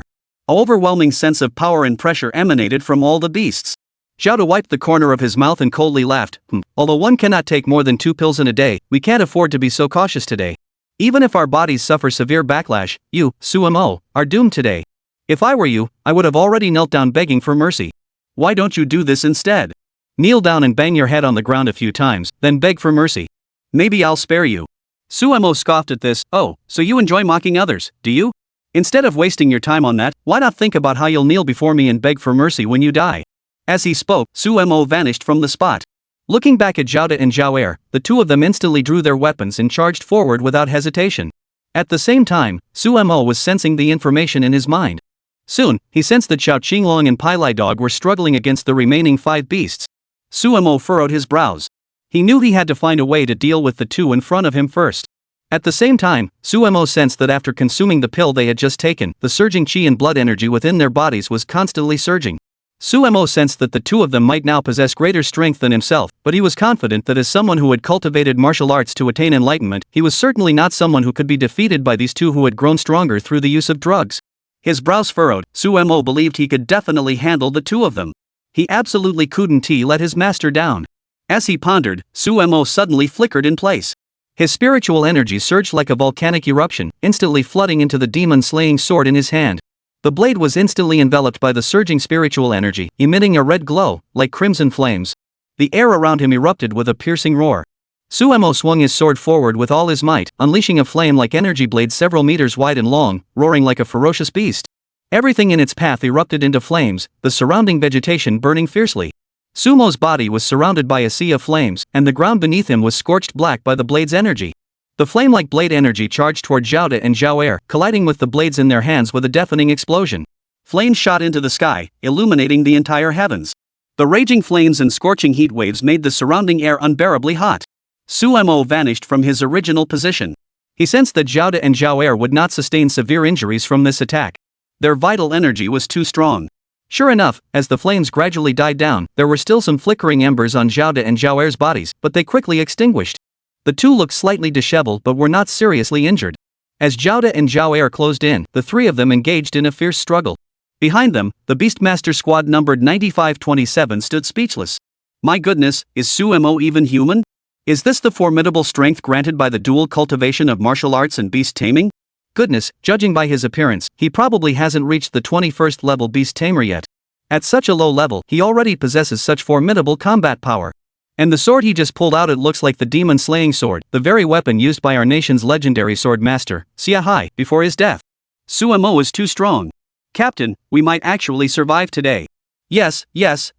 An overwhelming sense of power and pressure emanated from all the beasts. Jiao wiped the corner of his mouth and coldly laughed. Although one cannot take more than 2 pills in a day, we can't afford to be so cautious today. Even if our bodies suffer severe backlash, you, Suemo, are doomed today. If I were you, I would have already knelt down begging for mercy. Why don't you do this instead? Kneel down and bang your head on the ground a few times, then beg for mercy. Maybe I'll spare you." Suemo scoffed at this. "Oh, so you enjoy mocking others, do you? Instead of wasting your time on that, why not think about how you'll kneel before me and beg for mercy when you die?" As he spoke, Suemo vanished from the spot. Looking back at Jiao and Jiao Ya, the 2 of them instantly drew their weapons and charged forward without hesitation. At the same time, Suemo was sensing the information in his mind. Soon, he sensed that Xiao Qinglong and Pai Lai Dog were struggling against the remaining 5 beasts. Suemo furrowed his brows. He knew he had to find a way to deal with the 2 in front of him first. At the same time, Suemo sensed that after consuming the pill they had just taken, the surging qi and blood energy within their bodies was constantly surging. Suemo sensed that the 2 of them might now possess greater strength than himself, but he was confident that as someone who had cultivated martial arts to attain enlightenment, he was certainly not someone who could be defeated by these 2 who had grown stronger through the use of drugs. His brows furrowed. Suemo believed he could definitely handle the 2 of them. He absolutely couldn't let his master down. As he pondered, Suemo suddenly flickered in place. His spiritual energy surged like a volcanic eruption, instantly flooding into the demon-slaying sword in his hand. The blade was instantly enveloped by the surging spiritual energy, emitting a red glow, like crimson flames. The air around him erupted with a piercing roar. Suemo swung his sword forward with all his might, unleashing a flame-like energy blade several meters wide and long, roaring like a ferocious beast. Everything in its path erupted into flames, the surrounding vegetation burning fiercely. Sumo's body was surrounded by a sea of flames, and the ground beneath him was scorched black by the blade's energy. The flame-like blade energy charged toward Jiao and Jiao Ya, colliding with the blades in their hands with a deafening explosion. Flames shot into the sky, illuminating the entire heavens. The raging flames and scorching heat waves made the surrounding air unbearably hot. Suemo vanished from his original position. He sensed that Jiao and Jiao Ya would not sustain severe injuries from this attack. Their vital energy was too strong. Sure enough, as the flames gradually died down, there were still some flickering embers on Jiao and Jiao Ya's bodies, but they quickly extinguished. The 2 looked slightly disheveled but were not seriously injured. As Jiao and Jiao Ya closed in, the 3 of them engaged in a fierce struggle. Behind them, the Beastmaster squad numbered 9527 stood speechless. My goodness, is Suemo even human? Is this the formidable strength granted by the dual cultivation of martial arts and beast taming? Goodness, judging by his appearance, he probably hasn't reached the 21st level beast tamer yet. At such a low level, he already possesses such formidable combat power. And the sword he just pulled out, it looks like the demon-slaying sword, the very weapon used by our nation's legendary sword master, Xia Hai, before his death. Suemo is too strong. Captain, we might actually survive today. Yes,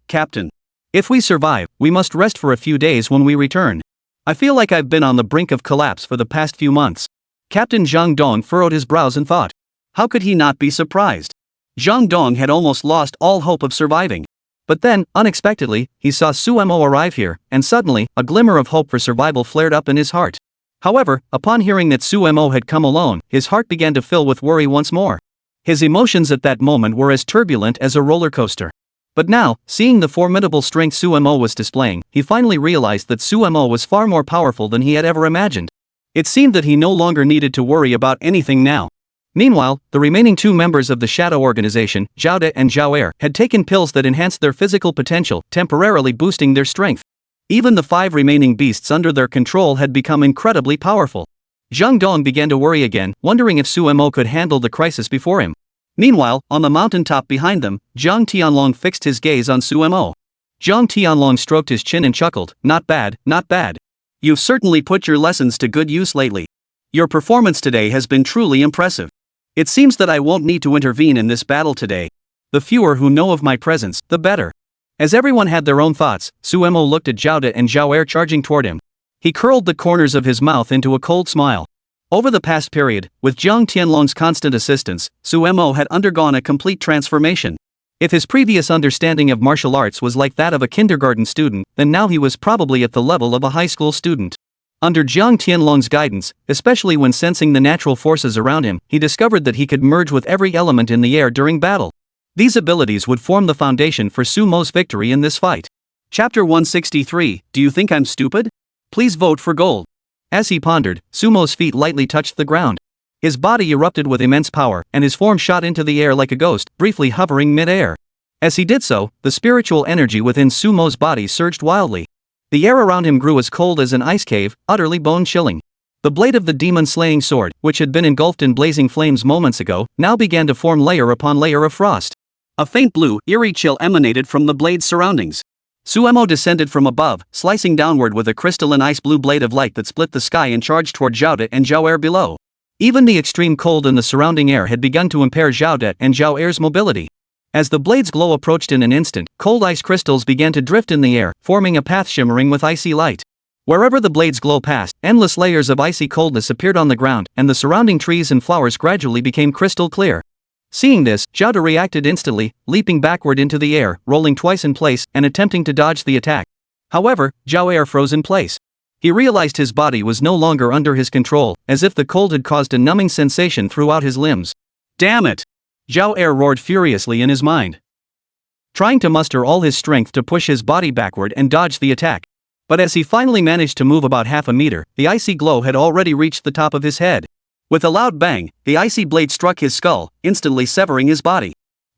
Captain. If we survive, we must rest for a few days when we return. I feel like I've been on the brink of collapse for the past few months. Captain Zhang Dong furrowed his brows and thought. How could he not be surprised? Zhang Dong had almost lost all hope of surviving. But then, unexpectedly, he saw Suemo arrive here, and suddenly, a glimmer of hope for survival flared up in his heart. However, upon hearing that Suemo had come alone, his heart began to fill with worry once more. His emotions at that moment were as turbulent as a roller coaster. But now, seeing the formidable strength Suemo was displaying, he finally realized that Suemo was far more powerful than he had ever imagined. It seemed that he no longer needed to worry about anything now. Meanwhile, the remaining 2 members of the Shadow Organization, Jiao and Jiao Ya, had taken pills that enhanced their physical potential, temporarily boosting their strength. Even the 5 remaining beasts under their control had become incredibly powerful. Zhang Dong began to worry again, wondering if Sumo could handle the crisis before him. Meanwhile, on the mountaintop behind them, Jiang Tianlong fixed his gaze on Sumo. Jiang Tianlong stroked his chin and chuckled, "Not bad, not bad. You've certainly put your lessons to good use lately. Your performance today has been truly impressive. It seems that I won't need to intervene in this battle today. The fewer who know of my presence, the better." As everyone had their own thoughts, Sumo looked at Zhao De and Zhao Er charging toward him. He curled the corners of his mouth into a cold smile. Over the past period, with Jiang Tianlong's constant assistance, Sumo had undergone a complete transformation. If his previous understanding of martial arts was like that of a kindergarten student, then now he was probably at the level of a high school student. Under Jiang Tianlong's guidance, especially when sensing the natural forces around him, he discovered that he could merge with every element in the air during battle. These abilities would form the foundation for Sumo's victory in this fight. Chapter 163, Do You Think I'm Stupid? Please vote for gold. As he pondered, Sumo's feet lightly touched the ground. His body erupted with immense power, and his form shot into the air like a ghost, briefly hovering mid-air. As he did so, the spiritual energy within Sumo's body surged wildly. The air around him grew as cold as an ice cave, utterly bone-chilling. The blade of the demon-slaying sword, which had been engulfed in blazing flames moments ago, now began to form layer upon layer of frost. A faint blue, eerie chill emanated from the blade's surroundings. Sumo descended from above, slicing downward with a crystalline ice-blue blade of light that split the sky and charged toward Zhao De and Zhao Er below. Even the extreme cold in the surrounding air had begun to impair Zhao De and Zhao Er's mobility. As the blade's glow approached in an instant, cold ice crystals began to drift in the air, forming a path shimmering with icy light. Wherever the blade's glow passed, endless layers of icy coldness appeared on the ground, and the surrounding trees and flowers gradually became crystal clear. Seeing this, Zhao De reacted instantly, leaping backward into the air, rolling twice in place, and attempting to dodge the attack. However, Zhao Er froze in place. He realized his body was no longer under his control, as if the cold had caused a numbing sensation throughout his limbs. Damn it! Zhao Er roared furiously in his mind, trying to muster all his strength to push his body backward and dodge the attack. But as he finally managed to move about half a meter, the icy glow had already reached the top of his head. With a loud bang, the icy blade struck his skull, instantly severing his body.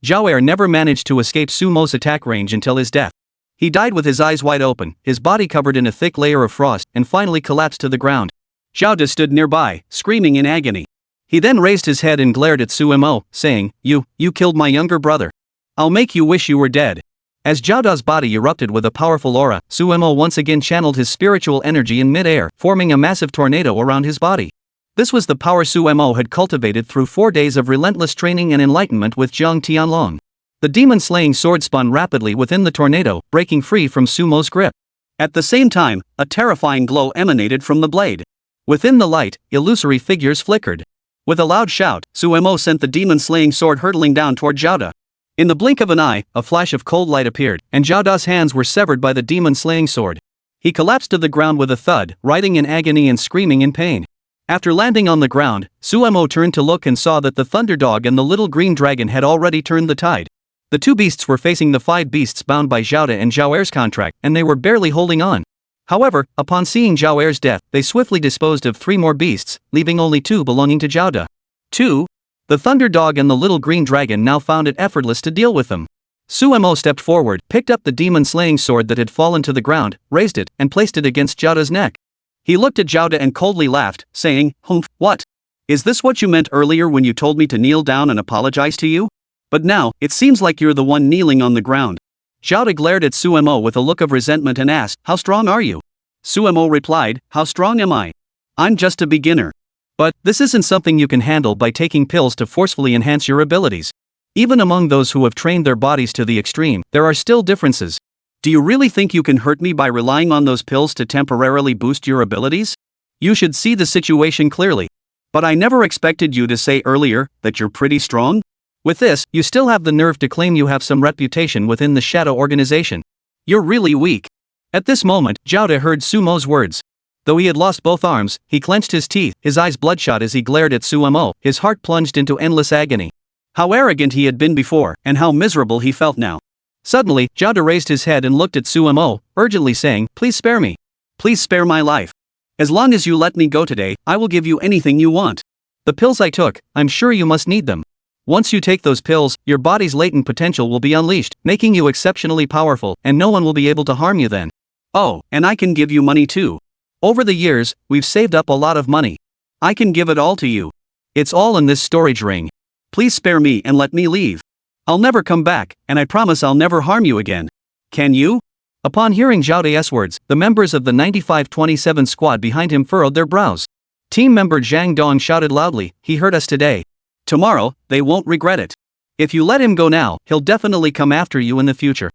Zhao Er never managed to escape Sumo's attack range until his death. He died with his eyes wide open, his body covered in a thick layer of frost, and finally collapsed to the ground. Zhao De stood nearby, screaming in agony. He then raised his head and glared at Sumo, saying, You killed my younger brother. I'll make you wish you were dead." As Zhao De's body erupted with a powerful aura, Sumo once again channeled his spiritual energy in mid-air, forming a massive tornado around his body. This was the power Sumo had cultivated through 4 days of relentless training and enlightenment with Jiang Tianlong. The demon-slaying sword spun rapidly within the tornado, breaking free from Sumo's grip. At the same time, a terrifying glow emanated from the blade. Within the light, illusory figures flickered. With a loud shout, Sumo sent the demon-slaying sword hurtling down toward Zhao De. In the blink of an eye, a flash of cold light appeared, and Zhao De's hands were severed by the demon-slaying sword. He collapsed to the ground with a thud, writhing in agony and screaming in pain. After landing on the ground, Sumo turned to look and saw that the Thunder Dog and the little green dragon had already turned the tide. The 2 beasts were facing the 5 beasts bound by Zhao De and Zhao Er's contract, and they were barely holding on. However, upon seeing Zhao Er's death, they swiftly disposed of 3 more beasts, leaving only 2 belonging to Zhao De. 2. The Thunder Dog and the little green dragon now found it effortless to deal with them. Sumo stepped forward, picked up the demon-slaying sword that had fallen to the ground, raised it, and placed it against Zhao De's neck. He looked at Zhao De and coldly laughed, saying, "Humph, what? Is this what you meant earlier when you told me to kneel down and apologize to you? But now, it seems like you're the one kneeling on the ground." Zhao De glared at Sumo with a look of resentment and asked, "How strong are you?" Sumo replied, "How strong am I? I'm just a beginner. But this isn't something you can handle by taking pills to forcefully enhance your abilities. Even among those who have trained their bodies to the extreme, there are still differences. Do you really think you can hurt me by relying on those pills to temporarily boost your abilities? You should see the situation clearly. But I never expected you to say earlier that you're pretty strong. With this, you still have the nerve to claim you have some reputation within the Shadow Organization. You're really weak." At this moment, Zhao De heard Sumo's words. Though he had lost both arms, he clenched his teeth, his eyes bloodshot as he glared at Sumo, his heart plunged into endless agony. How arrogant he had been before, and how miserable he felt now. Suddenly, Zhao De raised his head and looked at Sumo, urgently saying, "Please spare me. Please spare my life. As long as you let me go today, I will give you anything you want. The pills I took, I'm sure you must need them. Once you take those pills, your body's latent potential will be unleashed, making you exceptionally powerful, and no one will be able to harm you then. Oh, and I can give you money too. Over the years, we've saved up a lot of money. I can give it all to you. It's all in this storage ring. Please spare me and let me leave. I'll never come back, and I promise I'll never harm you again. Can you? Upon hearing Zhao De's words, the members of the 9527 squad behind him furrowed their brows. Team member Zhang Dong shouted loudly, he heard us today. Tomorrow, they won't regret it. If you let him go now, he'll definitely come after you in the future.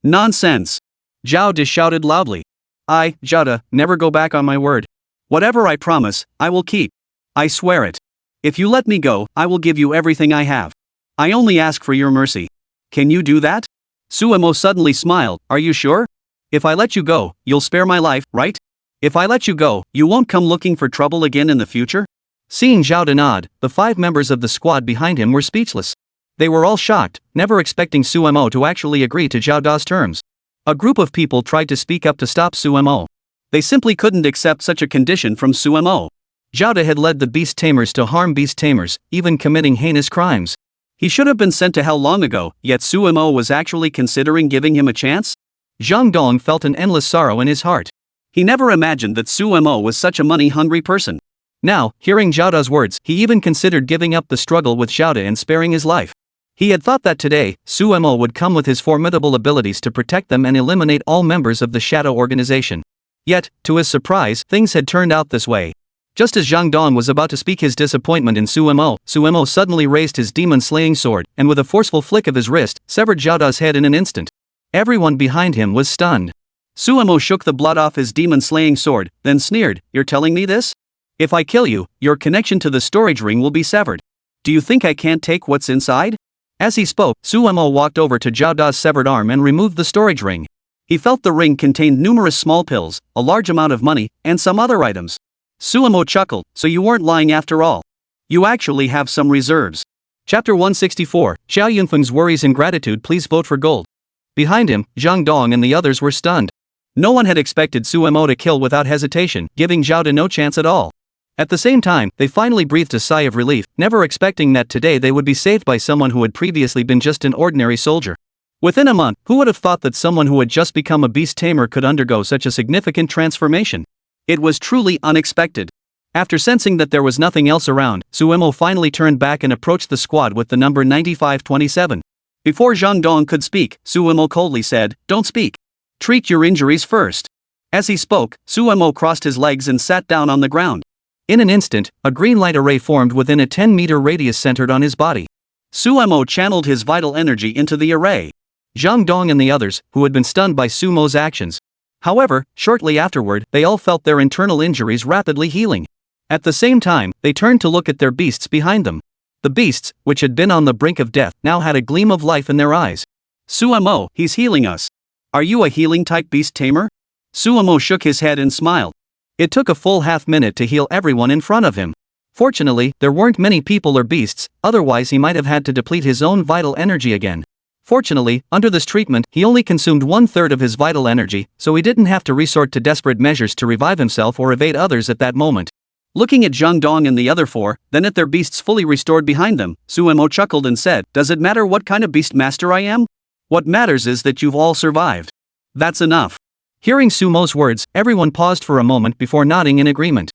Nonsense. Zhao De shouted loudly. I, Zhao De, never go back on my word. Whatever I promise, I will keep. I swear it. If you let me go, I will give you everything I have. I only ask for your mercy. Can you do that? Suemo suddenly smiled, are you sure? If I let you go, you'll spare my life, right? If I let you go, you won't come looking for trouble again in the future? Seeing Zhao De nod, the 5 members of the squad behind him were speechless. They were all shocked, never expecting Suemo to actually agree to Zhao De's terms. A group of people tried to speak up to stop Suemo. They simply couldn't accept such a condition from Suemo. Zhao De had led the beast tamers to harm beast tamers, even committing heinous crimes. He should have been sent to hell long ago, yet Suemo was actually considering giving him a chance? Zhang Dong felt an endless sorrow in his heart. He never imagined that Suemo was such a money-hungry person. Now, hearing Zhao De's words, he even considered giving up the struggle with Zhao De and sparing his life. He had thought that today, Suemo would come with his formidable abilities to protect them and eliminate all members of the Shadow Organization. Yet, to his surprise, things had turned out this way. Just as Zhang Dong was about to speak his disappointment in Suemo suddenly raised his demon-slaying sword, and with a forceful flick of his wrist, severed Zhao De's head in an instant. Everyone behind him was stunned. Suemo shook the blood off his demon-slaying sword, then sneered, you're telling me this? If I kill you, your connection to the storage ring will be severed. Do you think I can't take what's inside? As he spoke, Suemo walked over to Zhao De's severed arm and removed the storage ring. He felt the ring contained numerous small pills, a large amount of money, and some other items. Suemo chuckled, so you weren't lying after all. You actually have some reserves. Chapter 164, Xiao Yunfeng's worries and gratitude. Please vote for gold. Behind him, Zhang Dong and the others were stunned. No one had expected Suemo to kill without hesitation, giving Zhao De no chance at all. At the same time, they finally breathed a sigh of relief, never expecting that today they would be saved by someone who had previously been just an ordinary soldier. Within a month, who would have thought that someone who had just become a beast tamer could undergo such a significant transformation? It was truly unexpected. After sensing that there was nothing else around, Suemo finally turned back and approached the squad with the number 9527. Before Zhang Dong could speak, Suemo coldly said, don't speak. Treat your injuries first. As he spoke, Suemo crossed his legs and sat down on the ground. In an instant, a green light array formed within a 10-meter radius centered on his body. Suemo channeled his vital energy into the array. Zhang Dong and the others, who had been stunned by Sumo's actions. However, shortly afterward, they all felt their internal injuries rapidly healing. At the same time, they turned to look at their beasts behind them. The beasts, which had been on the brink of death, now had a gleam of life in their eyes. Suemo, he's healing us. Are you a healing-type beast tamer? Suemo shook his head and smiled. It took a full half-minute to heal everyone in front of him. Fortunately, there weren't many people or beasts, otherwise he might have had to deplete his own vital energy again. Fortunately, under this treatment, he only consumed 1/3 of his vital energy, so he didn't have to resort to desperate measures to revive himself or evade others at that moment. Looking at Zhang Dong and the other 4, then at their beasts fully restored behind them, Suemo chuckled and said, does it matter what kind of beast master I am? What matters is that you've all survived. That's enough. Hearing Sumo's words, everyone paused for a moment before nodding in agreement.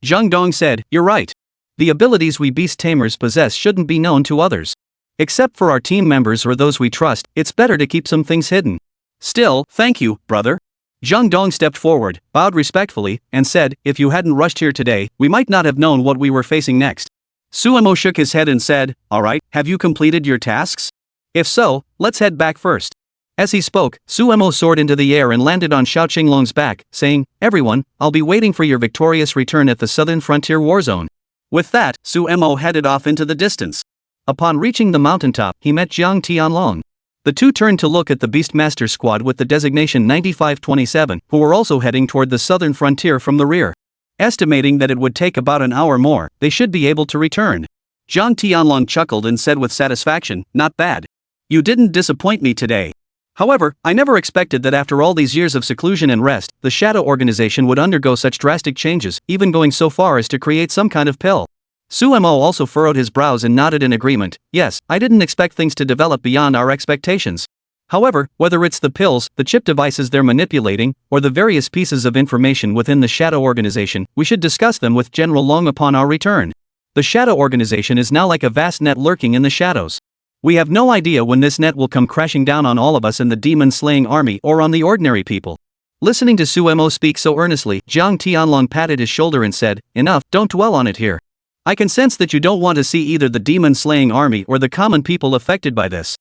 Zhang Dong said, you're right. The abilities we beast tamers possess shouldn't be known to others. Except for our team members or those we trust, it's better to keep some things hidden. Still, thank you, brother. Zhang Dong stepped forward, bowed respectfully, and said, if you hadn't rushed here today, we might not have known what we were facing next. Suemo shook his head and said, alright, have you completed your tasks? If so, let's head back first. As he spoke, Suemo soared into the air and landed on Xiao Qinglong's back, saying, everyone, I'll be waiting for your victorious return at the Southern Frontier War Zone. With that, Suemo headed off into the distance. Upon reaching the mountaintop, he met Jiang Tianlong. The two turned to look at the Beastmaster squad with the designation 9527, who were also heading toward the southern frontier from the rear. Estimating that it would take about an hour more, they should be able to return. Jiang Tianlong chuckled and said with satisfaction, not bad. You didn't disappoint me today. However, I never expected that after all these years of seclusion and rest, the Shadow Organization would undergo such drastic changes, even going so far as to create some kind of pill. Suemo also furrowed his brows and nodded in agreement. Yes, I didn't expect things to develop beyond our expectations. However, whether it's the pills, the chip devices they're manipulating, or the various pieces of information within the Shadow Organization, we should discuss them with General Long upon our return. The Shadow Organization is now like a vast net lurking in the shadows. We have no idea when this net will come crashing down on all of us in the demon-slaying army or on the ordinary people. Listening to Suemo speak so earnestly, Jiang Tianlong patted his shoulder and said, "Enough, don't dwell on it here. I can sense that you don't want to see either the demon-slaying army or the common people affected by this.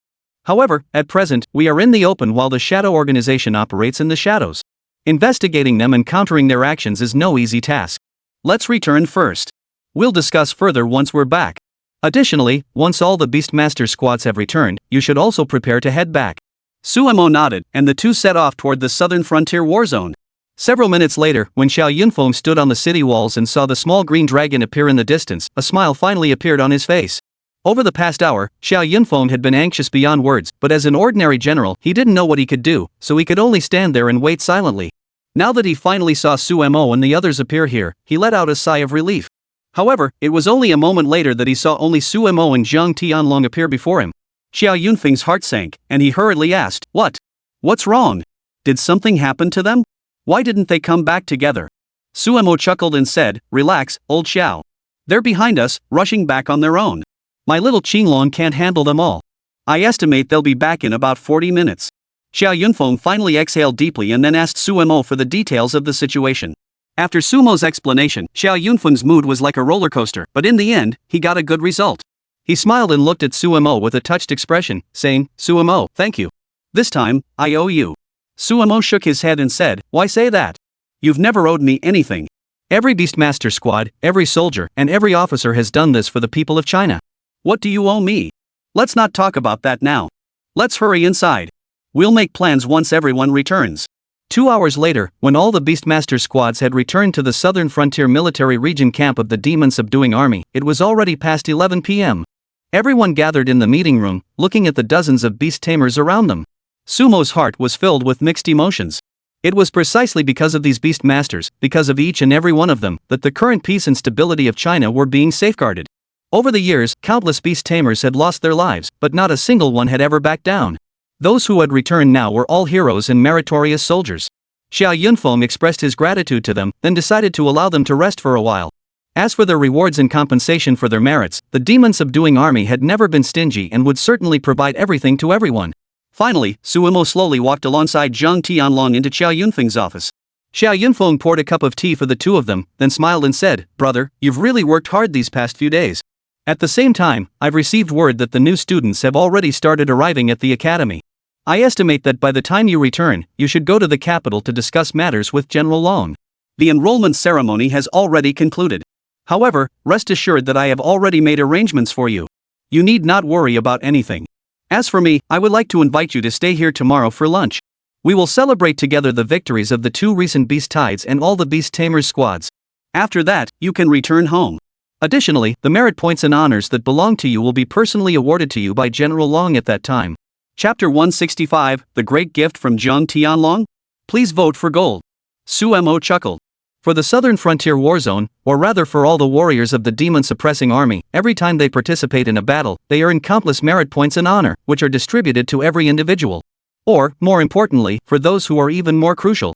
However, at present, we are in the open while the Shadow Organization operates in the shadows. Investigating them and countering their actions is no easy task. Let's return first. We'll discuss further once we're back. Additionally, once all the Beastmaster squads have returned, you should also prepare to head back." Suemo nodded, and the two set off toward the southern frontier war zone. Several minutes later, when Xiao Yunfeng stood on the city walls and saw the small green dragon appear in the distance, a smile finally appeared on his face. Over the past hour, Xiao Yunfeng had been anxious beyond words, but as an ordinary general, he didn't know what he could do, so he could only stand there and wait silently. Now that he finally saw Suemo and the others appear here, he let out a sigh of relief. However, it was only a moment later that he saw only Suemo and Jiang Tianlong appear before him. Xiao Yunfeng's heart sank, and he hurriedly asked, "What? What's wrong? Did something happen to them? Why didn't they come back together?" Suemo chuckled and said, "Relax, old Xiao. They're behind us, rushing back on their own. My little Qinglong can't handle them all. I estimate they'll be back in about 40 minutes. Xiao Yunfeng finally exhaled deeply and then asked Suemo for the details of the situation. After Sumo's explanation, Xiao Yunfeng's mood was like a roller coaster, but in the end, he got a good result. He smiled and looked at Suemo with a touched expression, saying, "Suemo, thank you. This time, I owe you." Suemo shook his head and said, "Why say that? You've never owed me anything. Every Beastmaster squad, every soldier, and every officer has done this for the people of China. What do you owe me? Let's not talk about that now. Let's hurry inside. We'll make plans once everyone returns." 2 hours later, when all the Beastmaster squads had returned to the southern frontier military region camp of the demon-subduing army, it was already past 11 p.m. Everyone gathered in the meeting room, looking at the dozens of beast tamers around them. Sumo's heart was filled with mixed emotions. It was precisely because of these Beastmasters, because of each and every one of them, that the current peace and stability of China were being safeguarded. Over the years, countless beast tamers had lost their lives, but not a single one had ever backed down. Those who had returned now were all heroes and meritorious soldiers. Xiao Yunfeng expressed his gratitude to them, then decided to allow them to rest for a while. As for their rewards and compensation for their merits, the demon-subduing army had never been stingy and would certainly provide everything to everyone. Finally, Suemo slowly walked alongside Jiang Tianlong into Xiao Yunfeng's office. Xiao Yunfeng poured a cup of tea for the two of them, then smiled and said, "Brother, you've really worked hard these past few days. At the same time, I've received word that the new students have already started arriving at the academy. I estimate that by the time you return, you should go to the capital to discuss matters with General Long. The enrollment ceremony has already concluded. However, rest assured that I have already made arrangements for you. You need not worry about anything. As for me, I would like to invite you to stay here tomorrow for lunch. We will celebrate together the victories of the 2 recent beast tides and all the beast tamers squads. After that, you can return home. Additionally, the merit points and honors that belong to you will be personally awarded to you by General Long at that time." Chapter 165, The Great Gift from Jiang Tianlong? Please vote for gold. Suemo chuckled. For the southern frontier war zone, or rather for all the warriors of the demon-suppressing army, every time they participate in a battle, they earn countless merit points and honor, which are distributed to every individual. Or, more importantly, for those who are even more crucial.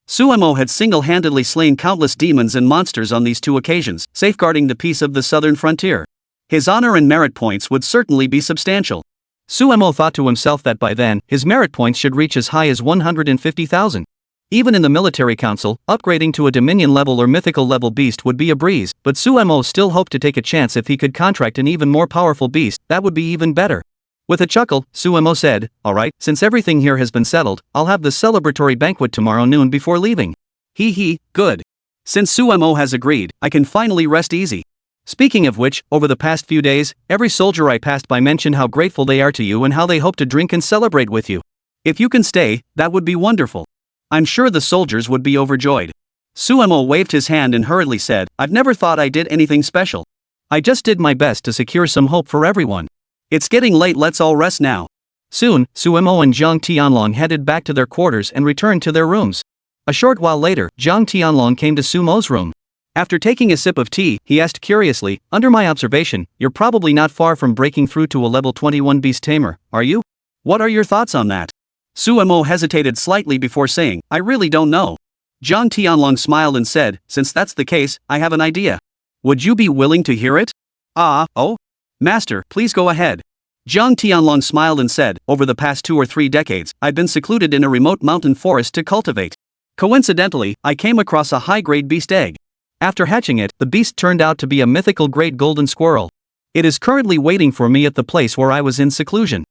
Suemo had single-handedly slain countless demons and monsters on these 2 occasions, safeguarding the peace of the southern frontier. His honor and merit points would certainly be substantial. Suemo thought to himself that by then, his merit points should reach as high as 150,000. Even in the military council, upgrading to a dominion level or mythical level beast would be a breeze, but Suemo still hoped to take a chance if he could contract an even more powerful beast, that would be even better. With a chuckle, Suemo said, "Alright, since everything here has been settled, I'll have the celebratory banquet tomorrow noon before leaving." Good. Since Suemo has agreed, I can finally rest easy. Speaking of which, over the past few days, every soldier I passed by mentioned how grateful they are to you and how they hope to drink and celebrate with you. If you can stay, that would be wonderful. I'm sure the soldiers would be overjoyed. Suemo waved his hand and hurriedly said, "I've never thought I did anything special. I just did my best to secure some hope for everyone. It's getting late, let's all rest now." Soon, Suemo and Jiang Tianlong headed back to their quarters and returned to their rooms. A short while later, Jiang Tianlong came to Sumo's room. After taking a sip of tea, he asked curiously, "Under my observation, you're probably not far from breaking through to a level 21 beast tamer, are you? What are your thoughts on that?" Suemo hesitated slightly before saying, I really don't know. Jiang Tianlong smiled and said, since that's the case, I have an idea. Would you be willing to hear it? Oh? Master, please go ahead. Jiang Tianlong smiled and said, over the past 2 or 3 decades, I've been secluded in a remote mountain forest to cultivate. Coincidentally, I came across a high-grade beast egg. After hatching it, the beast turned out to be a mythical great golden squirrel. It is currently waiting for me at the place where I was in seclusion.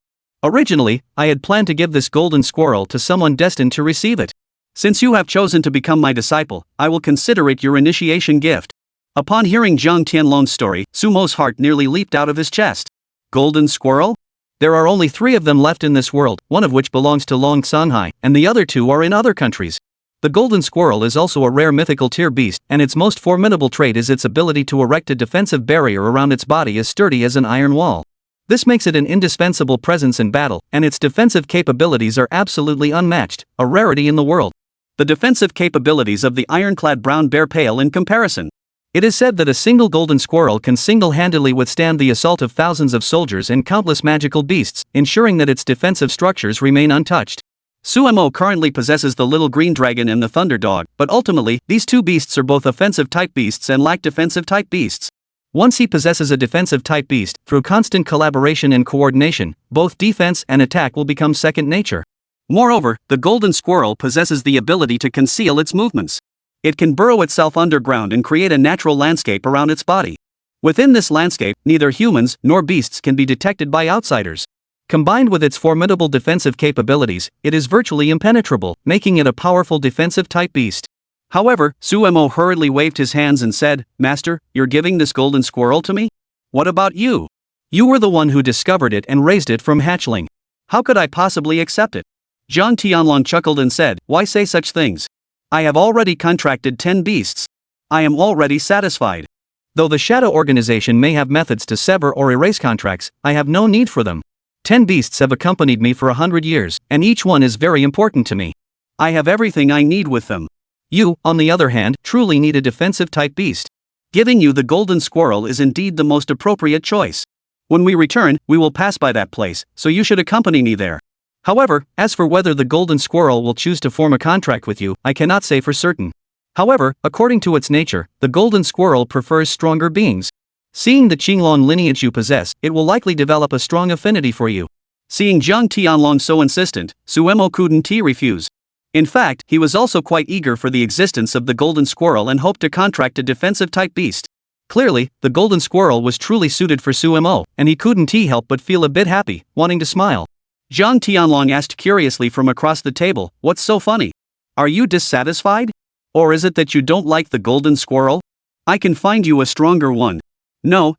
Originally, I had planned to give this golden squirrel to someone destined to receive it. Since you have chosen to become my disciple, I will consider it your initiation gift. Upon hearing Jiang Tianlong's story, Sumo's heart nearly leaped out of his chest. Golden squirrel? There are only 3 of them left in this world, one of which belongs to Long Sanhai, and the other 2 are in other countries. The golden squirrel is also a rare mythical tier beast, and its most formidable trait is its ability to erect a defensive barrier around its body as sturdy as an iron wall. This makes it an indispensable presence in battle, and its defensive capabilities are absolutely unmatched, a rarity in the world. The defensive capabilities of the ironclad brown bear pale in comparison. It is said that a single golden squirrel can single-handedly withstand the assault of thousands of soldiers and countless magical beasts, ensuring that its defensive structures remain untouched. Suemo currently possesses the little green dragon and the thunder dog, but ultimately, these 2 beasts are both offensive-type beasts and lack defensive-type beasts. Once he possesses a defensive-type beast, through constant collaboration and coordination, both defense and attack will become second nature. Moreover, the golden squirrel possesses the ability to conceal its movements. It can burrow itself underground and create a natural landscape around its body. Within this landscape, neither humans nor beasts can be detected by outsiders. Combined with its formidable defensive capabilities, it is virtually impenetrable, making it a powerful defensive-type beast. However, Suemo hurriedly waved his hands and said, Master, you're giving this golden squirrel to me? What about you? You were the one who discovered it and raised it from hatchling. How could I possibly accept it? Jiang Tianlong chuckled and said, why say such things? I have already contracted 10 beasts. I am already satisfied. Though the Shadow Organization may have methods to sever or erase contracts, I have no need for them. 10 beasts have accompanied me for 100 years, and each one is very important to me. I have everything I need with them. You, on the other hand, truly need a defensive-type beast. Giving you the golden squirrel is indeed the most appropriate choice. When we return, we will pass by that place, so you should accompany me there. However, as for whether the golden squirrel will choose to form a contract with you, I cannot say for certain. However, according to its nature, the golden squirrel prefers stronger beings. Seeing the Qinglong lineage you possess, it will likely develop a strong affinity for you. Seeing Jiang Tianlong so insistent, Suemo couldn't refuse. In fact, he was also quite eager for the existence of the golden squirrel and hoped to contract a defensive-type beast. Clearly, the golden squirrel was truly suited for Suemo, and he couldn't help but feel a bit happy, wanting to smile. Jiang Tianlong asked curiously from across the table, what's so funny? Are you dissatisfied? Or is it that you don't like the golden squirrel? I can find you a stronger one. No.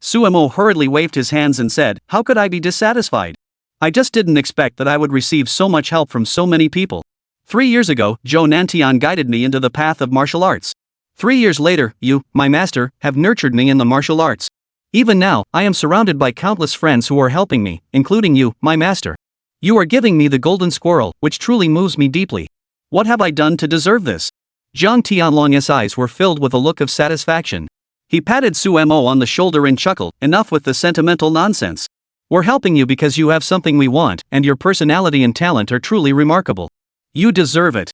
Suemo hurriedly waved his hands and said, how could I be dissatisfied? I just didn't expect that I would receive so much help from so many people. 3 years ago, Zhou Nantian guided me into the path of martial arts. 3 years later, you, my master, have nurtured me in the martial arts. Even now, I am surrounded by countless friends who are helping me, including you, my master. You are giving me the golden squirrel, which truly moves me deeply. What have I done to deserve this? Jiang Tianlong's eyes were filled with a look of satisfaction. He patted Suemo on the shoulder and chuckled, enough with the sentimental nonsense. We're helping you because you have something we want, and your personality and talent are truly remarkable. You deserve it.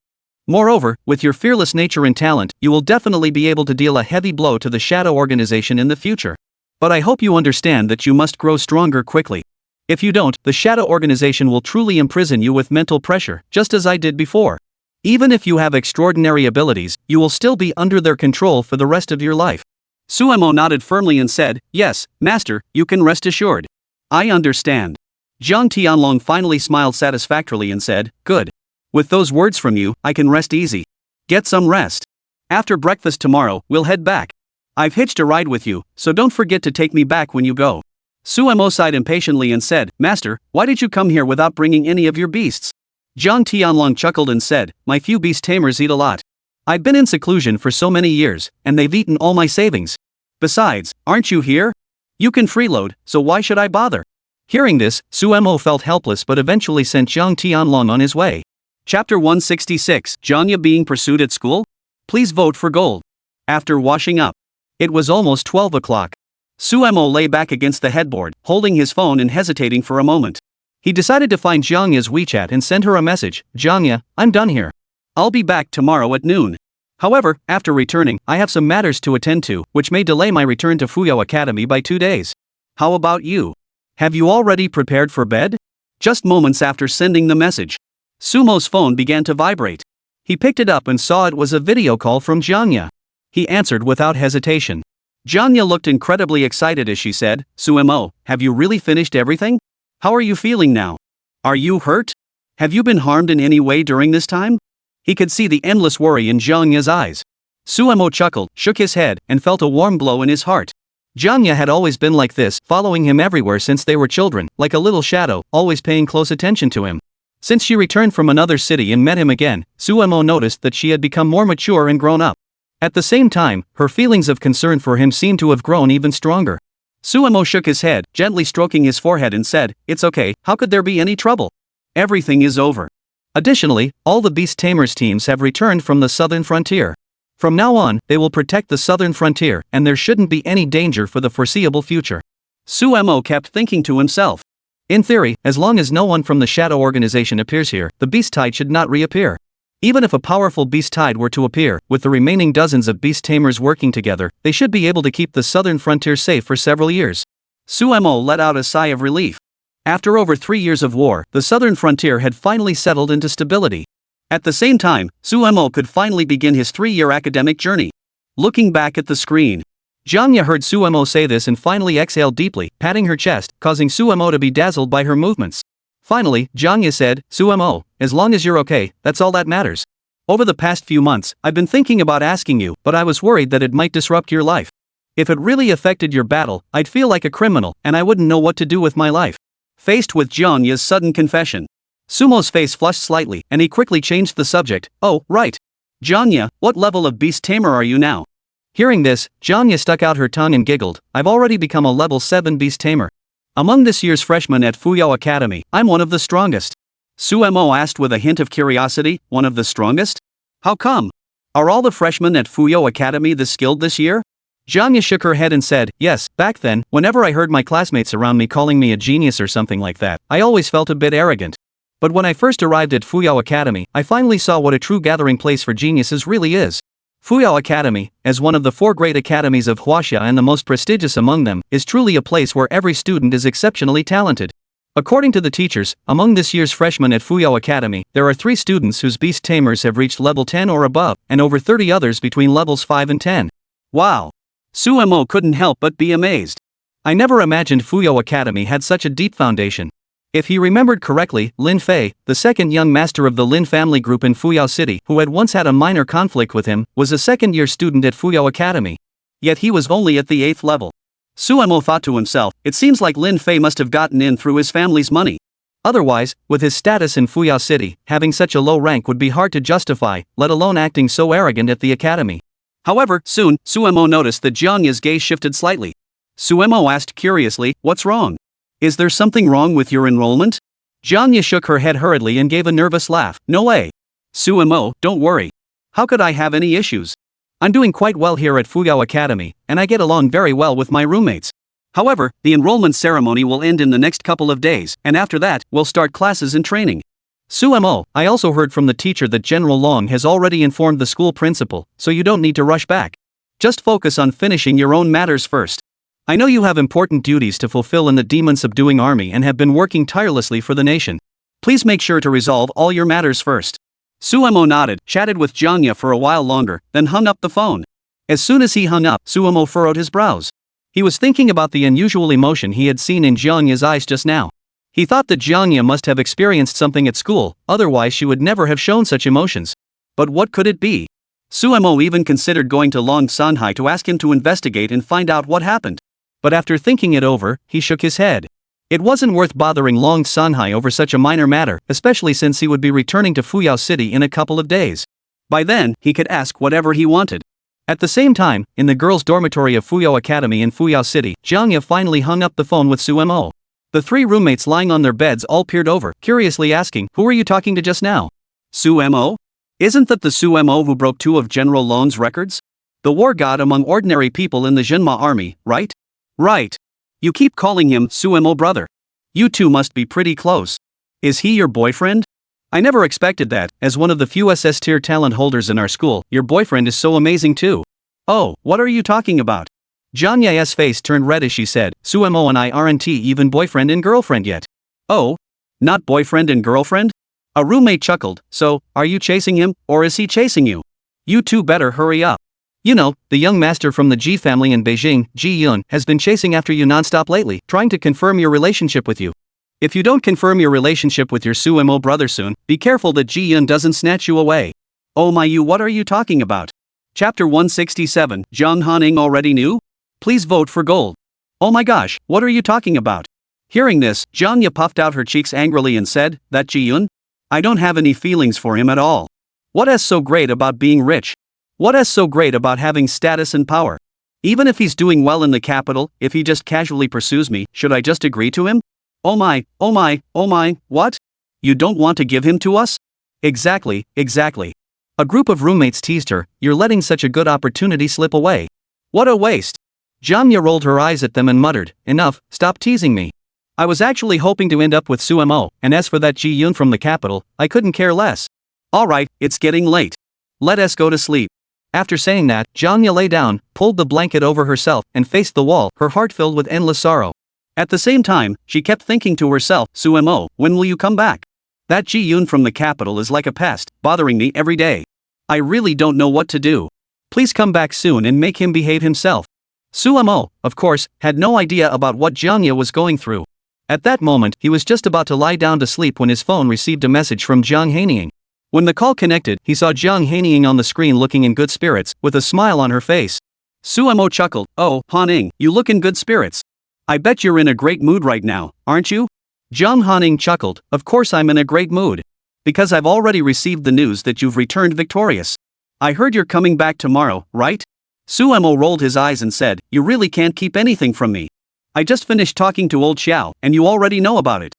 Moreover, with your fearless nature and talent, you will definitely be able to deal a heavy blow to the Shadow Organization in the future. But I hope you understand that you must grow stronger quickly. If you don't, the Shadow Organization will truly imprison you with mental pressure, just as I did before. Even if you have extraordinary abilities, you will still be under their control for the rest of your life. Suemo nodded firmly and said, yes, master, you can rest assured. I understand. Jiang Tianlong finally smiled satisfactorily and said, good. With those words from you, I can rest easy. Get some rest. After breakfast tomorrow, we'll head back. I've hitched a ride with you, so don't forget to take me back when you go. Suemo sighed impatiently and said, Master, why did you come here without bringing any of your beasts? Jiang Tianlong chuckled and said, my few beast tamers eat a lot. I've been in seclusion for so many years, and they've eaten all my savings. Besides, aren't you here? You can freeload, so why should I bother? Hearing this, Suemo felt helpless but eventually sent Jiang Tianlong on his way. Chapter 166, Jiang Ya being pursued at school? Please vote for gold. After washing up. It was almost 12 o'clock. Suemo lay back against the headboard, holding his phone and hesitating for a moment. He decided to find Jiang Ya's WeChat and send her a message. Jiang Ya, I'm done here. I'll be back tomorrow at noon. However, after returning, I have some matters to attend to, which may delay my return to Fuyao Academy by 2 days. How about you? Have you already prepared for bed? Just moments after sending the message, Sumo's phone began to vibrate. He picked it up and saw it was a video call from Jiang Ya. He answered without hesitation. Jiang Ya looked incredibly excited as she said, Sumo, have you really finished everything? How are you feeling now? Are you hurt? Have you been harmed in any way during this time? He could see the endless worry in Jiang Ya's eyes. Sumo chuckled, shook his head, and felt a warm glow in his heart. Jiang Ya had always been like this, following him everywhere since they were children, like a little shadow, always paying close attention to him. Since she returned from another city and met him again, Sumo noticed that she had become more mature and grown up. At the same time, her feelings of concern for him seemed to have grown even stronger. Sumo shook his head, gently stroking his forehead and said, It's okay, how could there be any trouble? Everything is over. Additionally, all the Beast Tamers teams have returned from the southern frontier. From now on, they will protect the southern frontier, and there shouldn't be any danger for the foreseeable future. Sumo kept thinking to himself. In theory, as long as no one from the Shadow Organization appears here, the Beast Tide should not reappear. Even if a powerful Beast Tide were to appear, with the remaining dozens of Beast Tamers working together, they should be able to keep the southern frontier safe for several years. Sumo let out a sigh of relief. After over 3 years of war, the southern frontier had finally settled into stability. At the same time, Sumo could finally begin his 3-year academic journey. Looking back at the screen, Jiang Ya heard Sumo say this and finally exhaled deeply, patting her chest, causing Sumo to be dazzled by her movements. Finally, Jiang Ya said, Sumo, as long as you're okay, that's all that matters. Over the past few months, I've been thinking about asking you, but I was worried that it might disrupt your life. If it really affected your battle, I'd feel like a criminal, and I wouldn't know what to do with my life. Faced with Jiang Ya's sudden confession, Sumo's face flushed slightly, and he quickly changed the subject. Oh, right. Jiang Ya, what level of Beast Tamer are you now? Hearing this, Jiang Ya stuck out her tongue and giggled. I've already become a level 7 Beast Tamer. Among this year's freshmen at Fuyao Academy, I'm one of the strongest. Sumo asked with a hint of curiosity, one of the strongest? How come? Are all the freshmen at Fuyao Academy this skilled this year? Jiang Ya shook her head and said, yes, back then, whenever I heard my classmates around me calling me a genius or something like that, I always felt a bit arrogant. But when I first arrived at Fuyao Academy, I finally saw what a true gathering place for geniuses really is. Fuyao Academy, as one of the 4 great academies of Huaxia and the most prestigious among them, is truly a place where every student is exceptionally talented. According to the teachers, among this year's freshmen at Fuyao Academy, there are 3 students whose Beast Tamers have reached level 10 or above, and over 30 others between levels 5 and 10. Wow! Sumo couldn't help but be amazed. I never imagined Fuyao Academy had such a deep foundation. If he remembered correctly, Lin Fe, the second young master of the Lin family group in Fuyao City, who had once had a minor conflict with him, was a second-year student at Fuyao Academy. Yet he was only at the 8th level. Sumo thought to himself, it seems like Lin Fe must have gotten in through his family's money. Otherwise, with his status in Fuyao City, having such a low rank would be hard to justify, let alone acting so arrogant at the academy. However, soon, Sumo noticed that Jiang Ya's gaze shifted slightly. Sumo asked curiously, what's wrong? Is there something wrong with your enrollment? Jiang Ya shook her head hurriedly and gave a nervous laugh. No way. Sumo, don't worry. How could I have any issues? I'm doing quite well here at Fuyao Academy, and I get along very well with my roommates. However, the enrollment ceremony will end in the next couple of days, and after that, we'll start classes and training. Sumo, I also heard from the teacher that General Long has already informed the school principal, so you don't need to rush back. Just focus on finishing your own matters first. I know you have important duties to fulfill in the demon-subduing army and have been working tirelessly for the nation. Please make sure to resolve all your matters first. Sumo nodded, chatted with Jiang Ya for a while longer, then hung up the phone. As soon as he hung up, Sumo furrowed his brows. He was thinking about the unusual emotion he had seen in Jiang Ya's eyes just now. He thought that Jiang Ya must have experienced something at school, otherwise she would never have shown such emotions. But what could it be? Sumo even considered going to Long Sanhai to ask him to investigate and find out what happened. But after thinking it over, he shook his head. It wasn't worth bothering Long Sanhai over such a minor matter, especially since he would be returning to Fuyao City in a couple of days. By then, he could ask whatever he wanted. At the same time, in the girls' dormitory of Fuyao Academy in Fuyao City, Jiang Ya finally hung up the phone with Sumo. The 3 roommates lying on their beds all peered over, curiously asking, who were you talking to just now? Sumo? Isn't that the Sumo who broke 2 of General Long's records? The war god among ordinary people in the Jinma army, right? Right. You keep calling him Sumo brother. You two must be pretty close. Is he your boyfriend? I never expected that. As one of the few SS-tier talent holders in our school, your boyfriend is so amazing too. Oh, what are you talking about? Jiang Ya's face turned red as she said, Sumo and I aren't even boyfriend and girlfriend yet. Oh? Not boyfriend and girlfriend? A roommate chuckled, so, are you chasing him, or is he chasing you? You two better hurry up. You know, the young master from the Ji family in Beijing, Ji Yun, has been chasing after you non-stop lately, trying to confirm your relationship with you. If you don't confirm your relationship with your Sumo brother soon, be careful that Ji Yun doesn't snatch you away. Oh my, you, what are you talking about? Chapter 167, Jiang Hanying already knew? Please vote for gold. Oh my gosh, what are you talking about? Hearing this, Jiang Ya puffed out her cheeks angrily and said, that Ji Yun? I don't have any feelings for him at all. What is so great about being rich? What is so great about having status and power? Even if he's doing well in the capital, if he just casually pursues me, should I just agree to him? Oh my, oh my, oh my, what? You don't want to give him to us? Exactly, exactly. A group of roommates teased her, you're letting such a good opportunity slip away. What a waste. Jiang Ya rolled her eyes at them and muttered, enough, stop teasing me. I was actually hoping to end up with Sumo, and as for that Ji Yun from the capital, I couldn't care less. Alright, it's getting late. Let us go to sleep. After saying that, Jiang Ya lay down, pulled the blanket over herself, and faced the wall, her heart filled with endless sorrow. At the same time, she kept thinking to herself, Sumo, when will you come back? That Ji Yun from the capital is like a pest, bothering me every day. I really don't know what to do. Please come back soon and make him behave himself. Sumo, of course, had no idea about what Jiang Ya was going through. At that moment, he was just about to lie down to sleep when his phone received a message from Jiang Hanying. When the call connected, he saw Jiang Hanying on the screen looking in good spirits, with a smile on her face. Sumo chuckled, oh, Hanying, you look in good spirits. I bet you're in a great mood right now, aren't you? Jiang Hanying chuckled, of course I'm in a great mood. Because I've already received the news that you've returned victorious. I heard you're coming back tomorrow, right? Sumo rolled his eyes and said, you really can't keep anything from me. I just finished talking to old Xiao, and you already know about it.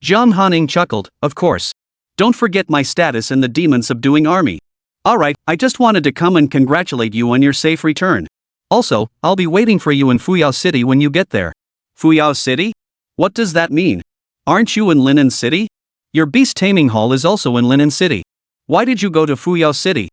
Jiang Hanying chuckled, of course. Don't forget my status in the demon subduing army. Alright, I just wanted to come and congratulate you on your safe return. Also, I'll be waiting for you in Fuyao City when you get there. Fuyao City? What does that mean? Aren't you in Linen City? Your beast taming hall is also in Linen City. Why did you go to Fuyao City?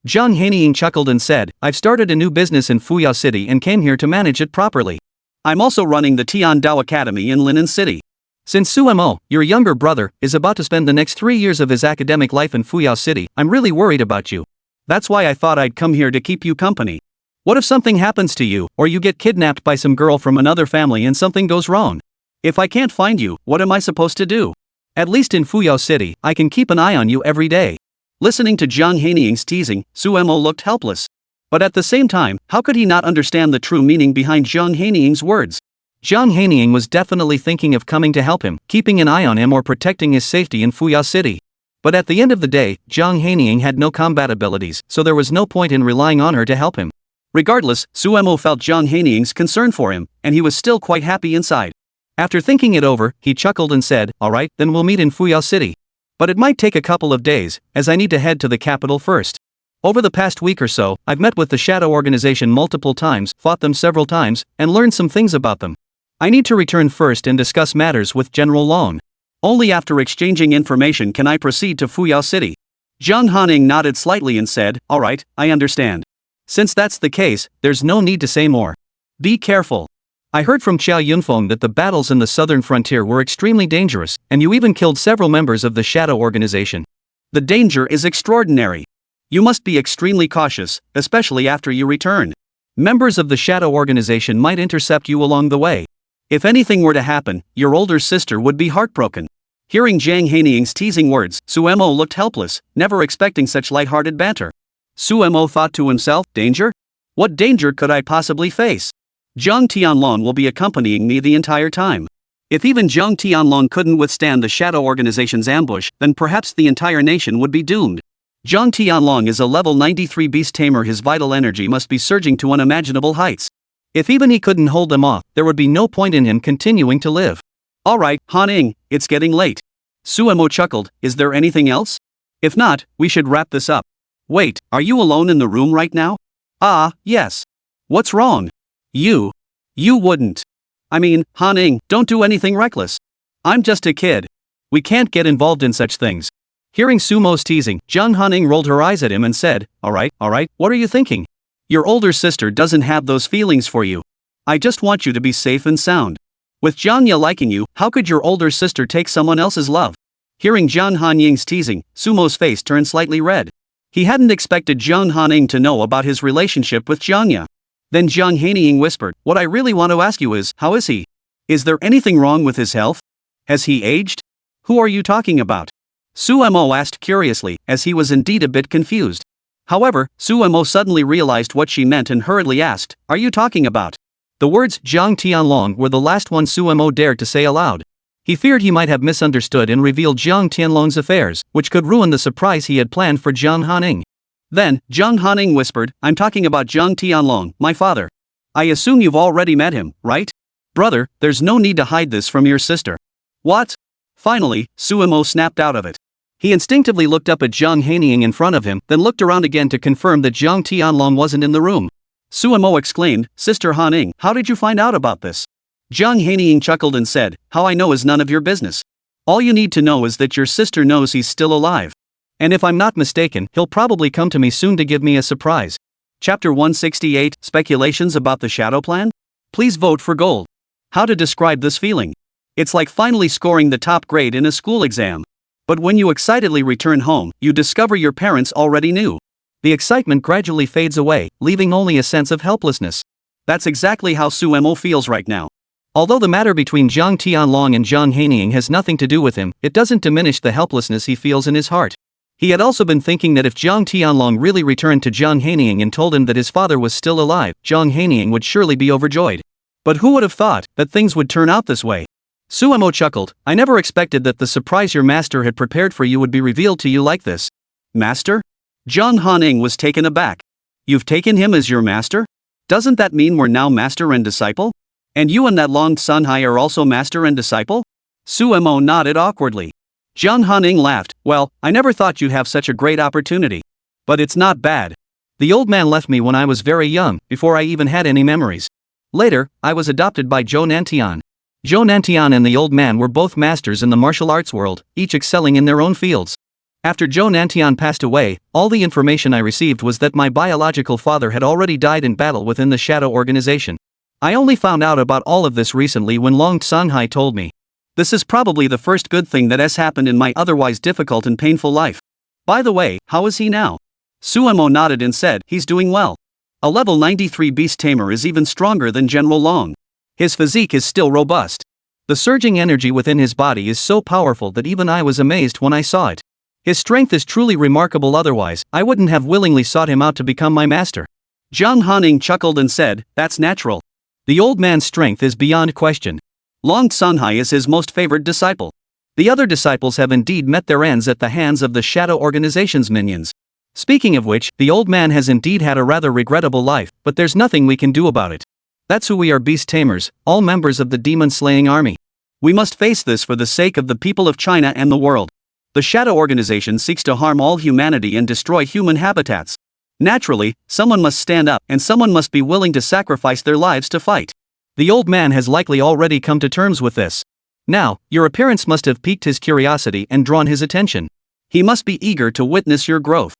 Jiang Hanying chuckled and said, I've started a new business in Fuyao City and came here to manage it properly. I'm also running the Tiandao Academy in Linen City. Since Sumo, your younger brother, is about to spend the next 3 years of his academic life in Fuyao City, I'm really worried about you. That's why I thought I'd come here to keep you company. What if something happens to you, or you get kidnapped by some girl from another family and something goes wrong? If I can't find you, what am I supposed to do? At least in Fuyao City, I can keep an eye on you every day. Listening to Jiang Hanying's teasing, Sumo looked helpless. But at the same time, how could he not understand the true meaning behind Jiang Hanying's words? Jiang Hanying was definitely thinking of coming to help him, keeping an eye on him or protecting his safety in Fuyao City. But at the end of the day, Jiang Hanying had no combat abilities, so there was no point in relying on her to help him. Regardless, Sumo felt Jiang Hanying's concern for him, and he was still quite happy inside. After thinking it over, he chuckled and said, alright, then we'll meet in Fuyao City. But it might take a couple of days, as I need to head to the capital first. Over the past week or so, I've met with the Shadow Organization multiple times, fought them several times, and learned some things about them. I need to return first and discuss matters with General Long. Only after exchanging information can I proceed to Fuyao City. Jiang Hanying nodded slightly and said, alright, I understand. Since that's the case, there's no need to say more. Be careful. I heard from Xiao Yunfeng that the battles in the southern frontier were extremely dangerous, and you even killed several members of the Shadow Organization. The danger is extraordinary. You must be extremely cautious, especially after you return. Members of the Shadow Organization might intercept you along the way. If anything were to happen, your older sister would be heartbroken. Hearing Jiang Hanying's teasing words, Sumo looked helpless, never expecting such light-hearted banter. Sumo thought to himself, danger? What danger could I possibly face? Zhang Tianlong will be accompanying me the entire time. If even Zhang Tianlong couldn't withstand the Shadow Organization's ambush, then perhaps the entire nation would be doomed. Zhang Tianlong is a level 93 beast tamer. His vital energy must be surging to unimaginable heights. If even he couldn't hold them off, there would be no point in him continuing to live. Alright, Hanying, it's getting late. Sumo chuckled, is there anything else? If not, we should wrap this up. Wait, are you alone in the room right now? Ah, yes. What's wrong? You wouldn't. I mean, Hanying, don't do anything reckless. I'm just a kid. We can't get involved in such things. Hearing Sumo's teasing, Jiang Hanying rolled her eyes at him and said, alright, what are you thinking? Your older sister doesn't have those feelings for you. I just want you to be safe and sound. With Jiang Ya liking you, how could your older sister take someone else's love? Hearing Jiang Hanying's teasing, Sumo's face turned slightly red. He hadn't expected Jiang Hanying to know about his relationship with Jiang Ya. Then Jiang Hanying whispered, what I really want to ask you is, how is he? Is there anything wrong with his health? Has he aged? Who are you talking about? Sumo asked curiously, as he was indeed a bit confused. However, Sumo suddenly realized what she meant and hurriedly asked, are you talking about? The words Jiang Tianlong were the last one Sumo dared to say aloud. He feared he might have misunderstood and revealed Jiang Tianlong's affairs, which could ruin the surprise he had planned for Jiang Hanying. Then, Jiang Hanying whispered, I'm talking about Jiang Tianlong, my father. I assume you've already met him, right? Brother, there's no need to hide this from your sister. What? Finally, Sumo snapped out of it. He instinctively looked up at Jiang Hanying in front of him, then looked around again to confirm that Jiang Tianlong wasn't in the room. Sumo exclaimed, Sister Hanying, how did you find out about this? Jiang Hanying chuckled and said, how I know is none of your business. All you need to know is that your sister knows he's still alive. And if I'm not mistaken, he'll probably come to me soon to give me a surprise. Chapter 168, Speculations about the Shadow Plan? Please vote for gold. How to describe this feeling? It's like finally scoring the top grade in a school exam. But when you excitedly return home, you discover your parents already knew. The excitement gradually fades away, leaving only a sense of helplessness. That's exactly how Sumo feels right now. Although the matter between Jiang Tianlong and Jiang Hanying has nothing to do with him, it doesn't diminish the helplessness he feels in his heart. He had also been thinking that if Jiang Tianlong really returned to Jiang Hanying and told him that his father was still alive, Jiang Hanying would surely be overjoyed. But who would have thought that things would turn out this way? Sumo chuckled, I never expected that the surprise your master had prepared for you would be revealed to you like this. Master? Jiang Hanying was taken aback. You've taken him as your master? Doesn't that mean we're now master and disciple? And you and that Long Sunhai are also master and disciple? Sumo nodded awkwardly. Jiang Hanying laughed, well, I never thought you'd have such a great opportunity. But it's not bad. The old man left me when I was very young, before I even had any memories. Later, I was adopted by Zhou Nantian. Zhou Nantian and the old man were both masters in the martial arts world, each excelling in their own fields. After Zhou Nantian passed away, all the information I received was that my biological father had already died in battle within the Shadow Organization. I only found out about all of this recently when Long Sunhai told me. This is probably the first good thing that has happened in my otherwise difficult and painful life. By the way, how is he now? Sumo nodded and said, he's doing well. A level 93 beast tamer is even stronger than General Long. His physique is still robust. The surging energy within his body is so powerful that even I was amazed when I saw it. His strength is truly remarkable, otherwise, I wouldn't have willingly sought him out to become my master. Jiang Hanying chuckled and said, that's natural. The old man's strength is beyond question. Long Sunhai is his most favored disciple. The other disciples have indeed met their ends at the hands of the Shadow Organization's minions. Speaking of which, the old man has indeed had a rather regrettable life, but there's nothing we can do about it. That's who we are, beast tamers, all members of the demon-slaying army. We must face this for the sake of the people of China and the world. The Shadow Organization seeks to harm all humanity and destroy human habitats. Naturally, someone must stand up and someone must be willing to sacrifice their lives to fight. The old man has likely already come to terms with this. Now, your appearance must have piqued his curiosity and drawn his attention. He must be eager to witness your growth.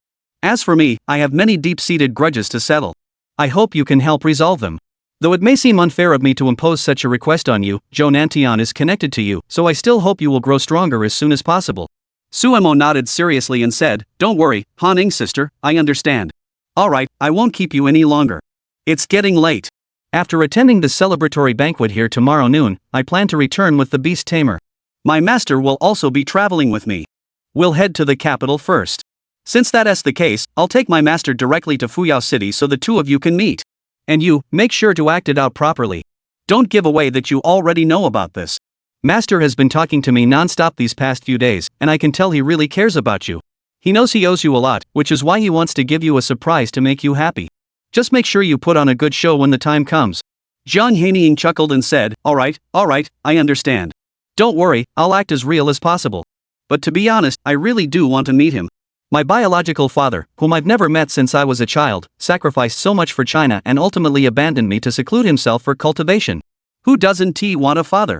As for me, I have many deep-seated grudges to settle. I hope you can help resolve them. Though it may seem unfair of me to impose such a request on you, Zhou Nantian is connected to you, so I still hope you will grow stronger as soon as possible. Sumo nodded seriously and said, don't worry, Hanying sister, I understand. Alright, I won't keep you any longer. It's getting late. After attending the celebratory banquet here tomorrow noon, I plan to return with the beast tamer. My master will also be traveling with me. We'll head to the capital first. Since that's the case, I'll take my master directly to Fuyao City so the two of you can meet. And you, make sure to act it out properly. Don't give away that you already know about this. Master has been talking to me non-stop these past few days, and I can tell he really cares about you. He knows he owes you a lot, which is why he wants to give you a surprise to make you happy. Just make sure you put on a good show when the time comes. Jiang Hanying chuckled and said, alright, I understand. Don't worry, I'll act as real as possible. But to be honest, I really do want to meet him. My biological father, whom I've never met since I was a child, sacrificed so much for China and ultimately abandoned me to seclude himself for cultivation. Who doesn't want a father?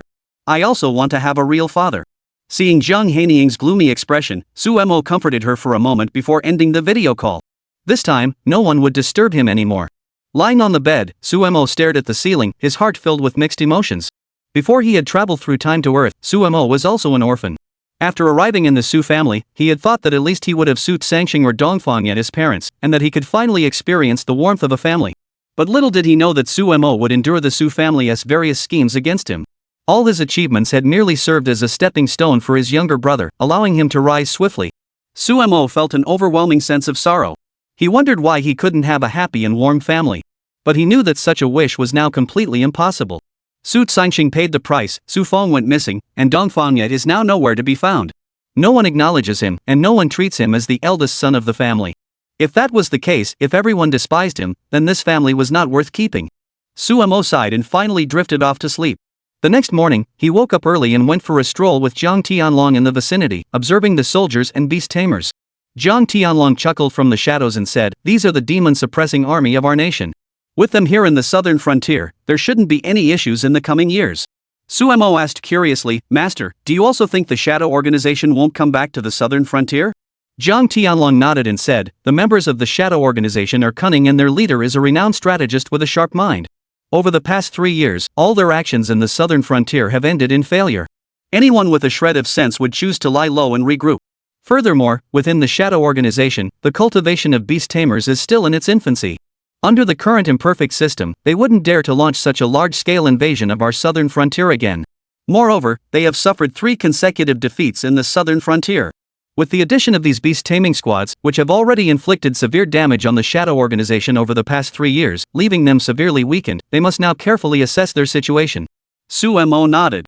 I also want to have a real father. Seeing Jiang Hanying's gloomy expression, Su Mo comforted her for a moment before ending the video call. This time, no one would disturb him anymore. Lying on the bed, Su Mo stared at the ceiling, his heart filled with mixed emotions. Before he had traveled through time to Earth, Su Mo was also an orphan. After arriving in the Su family, he had thought that at least he would have sued Sangxing or Dongfang yet his parents, and that he could finally experience the warmth of a family. But little did he know that Su Mo would endure the Su family's various schemes against him. All his achievements had merely served as a stepping stone for his younger brother, allowing him to rise swiftly. Su Mo felt an overwhelming sense of sorrow. He wondered why he couldn't have a happy and warm family. But he knew that such a wish was now completely impossible. Su Sangxing paid the price, Su Feng went missing, and Dongfang yet is now nowhere to be found. No one acknowledges him, and no one treats him as the eldest son of the family. If that was the case, if everyone despised him, then this family was not worth keeping. Su Mo sighed and finally drifted off to sleep. The next morning, he woke up early and went for a stroll with Jiang Tianlong in the vicinity, observing the soldiers and beast tamers. Jiang Tianlong chuckled from the shadows and said, "These are the demon-suppressing army of our nation. With them here in the southern frontier, there shouldn't be any issues in the coming years." Su Mo asked curiously, "Master, do you also think the shadow organization won't come back to the southern frontier?" Jiang Tianlong nodded and said, "The members of the shadow organization are cunning and their leader is a renowned strategist with a sharp mind. Over the past 3 years, all their actions in the southern frontier have ended in failure. Anyone with a shred of sense would choose to lie low and regroup. Furthermore, within the shadow organization, the cultivation of beast tamers is still in its infancy. Under the current imperfect system, they wouldn't dare to launch such a large-scale invasion of our southern frontier again. Moreover, they have suffered 3 consecutive defeats in the southern frontier. With the addition of these beast taming squads, which have already inflicted severe damage on the shadow organization over the past 3 years, leaving them severely weakened, they must now carefully assess their situation." Su Mo nodded.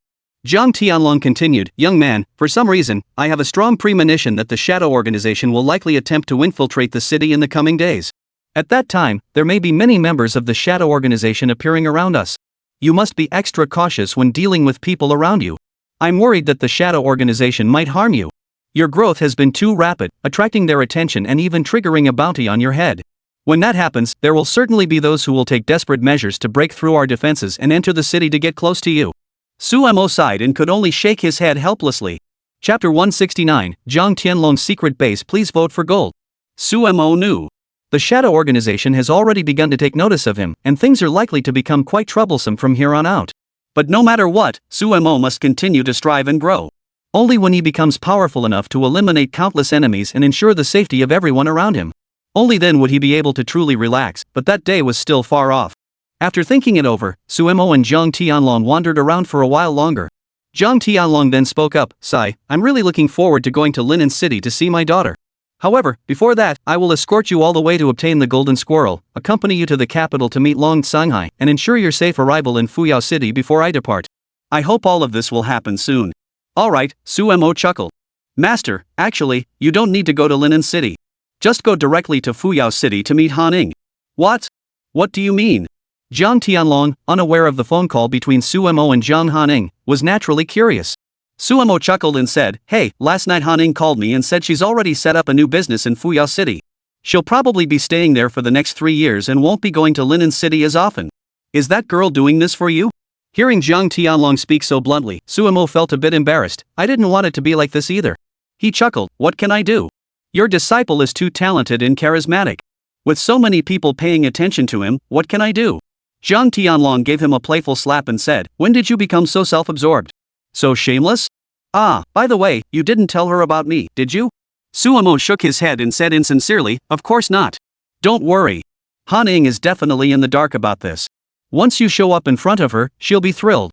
Jiang Tianlong continued, "Young man, for some reason, I have a strong premonition that the shadow organization will likely attempt to infiltrate the city in the coming days. At that time, there may be many members of the shadow organization appearing around us. You must be extra cautious when dealing with people around you. I'm worried that the shadow organization might harm you. Your growth has been too rapid, attracting their attention and even triggering a bounty on your head. When that happens, there will certainly be those who will take desperate measures to break through our defenses and enter the city to get close to you." Su Mo sighed and could only shake his head helplessly. Chapter 169, Jiang Tianlong's Secret Base. Please vote for gold. Su Mo knew. The shadow organization has already begun to take notice of him, and things are likely to become quite troublesome from here on out. But no matter what, Su Mo must continue to strive and grow. Only when he becomes powerful enough to eliminate countless enemies and ensure the safety of everyone around him. Only then would he be able to truly relax, but that day was still far off. After thinking it over, Su Mo and Jiang Tianlong wandered around for a while longer. Jiang Tianlong then spoke up, "Sai, I'm really looking forward to going to Lin City to see my daughter. However, before that, I will escort you all the way to obtain the Golden Squirrel, accompany you to the capital to meet Long Sanghai, and ensure your safe arrival in Fuyao City before I depart. I hope all of this will happen soon." "Alright," Su Mo chuckled. "Master, actually, you don't need to go to Lin City. Just go directly to Fuyao City to meet Hanying." "What? What do you mean?" Jiang Tianlong, unaware of the phone call between Su Mo and Jiang Hanying, was naturally curious. Su Mo chuckled and said, "Hey, last night Hanying called me and said she's already set up a new business in Fuyao City. She'll probably be staying there for the next 3 years and won't be going to Lin City as often. Is that girl doing this for you?" Hearing Jiang Tianlong speak so bluntly, Su Mo felt a bit embarrassed. "I didn't want it to be like this either." He chuckled, "What can I do? Your disciple is too talented and charismatic. With so many people paying attention to him, what can I do?" Jiang Tianlong gave him a playful slap and said, "When did you become so self-absorbed? So shameless? Ah, by the way, you didn't tell her about me, did you?" Su Mo shook his head and said insincerely, "Of course not. Don't worry. Hanying is definitely in the dark about this. Once you show up in front of her, she'll be thrilled."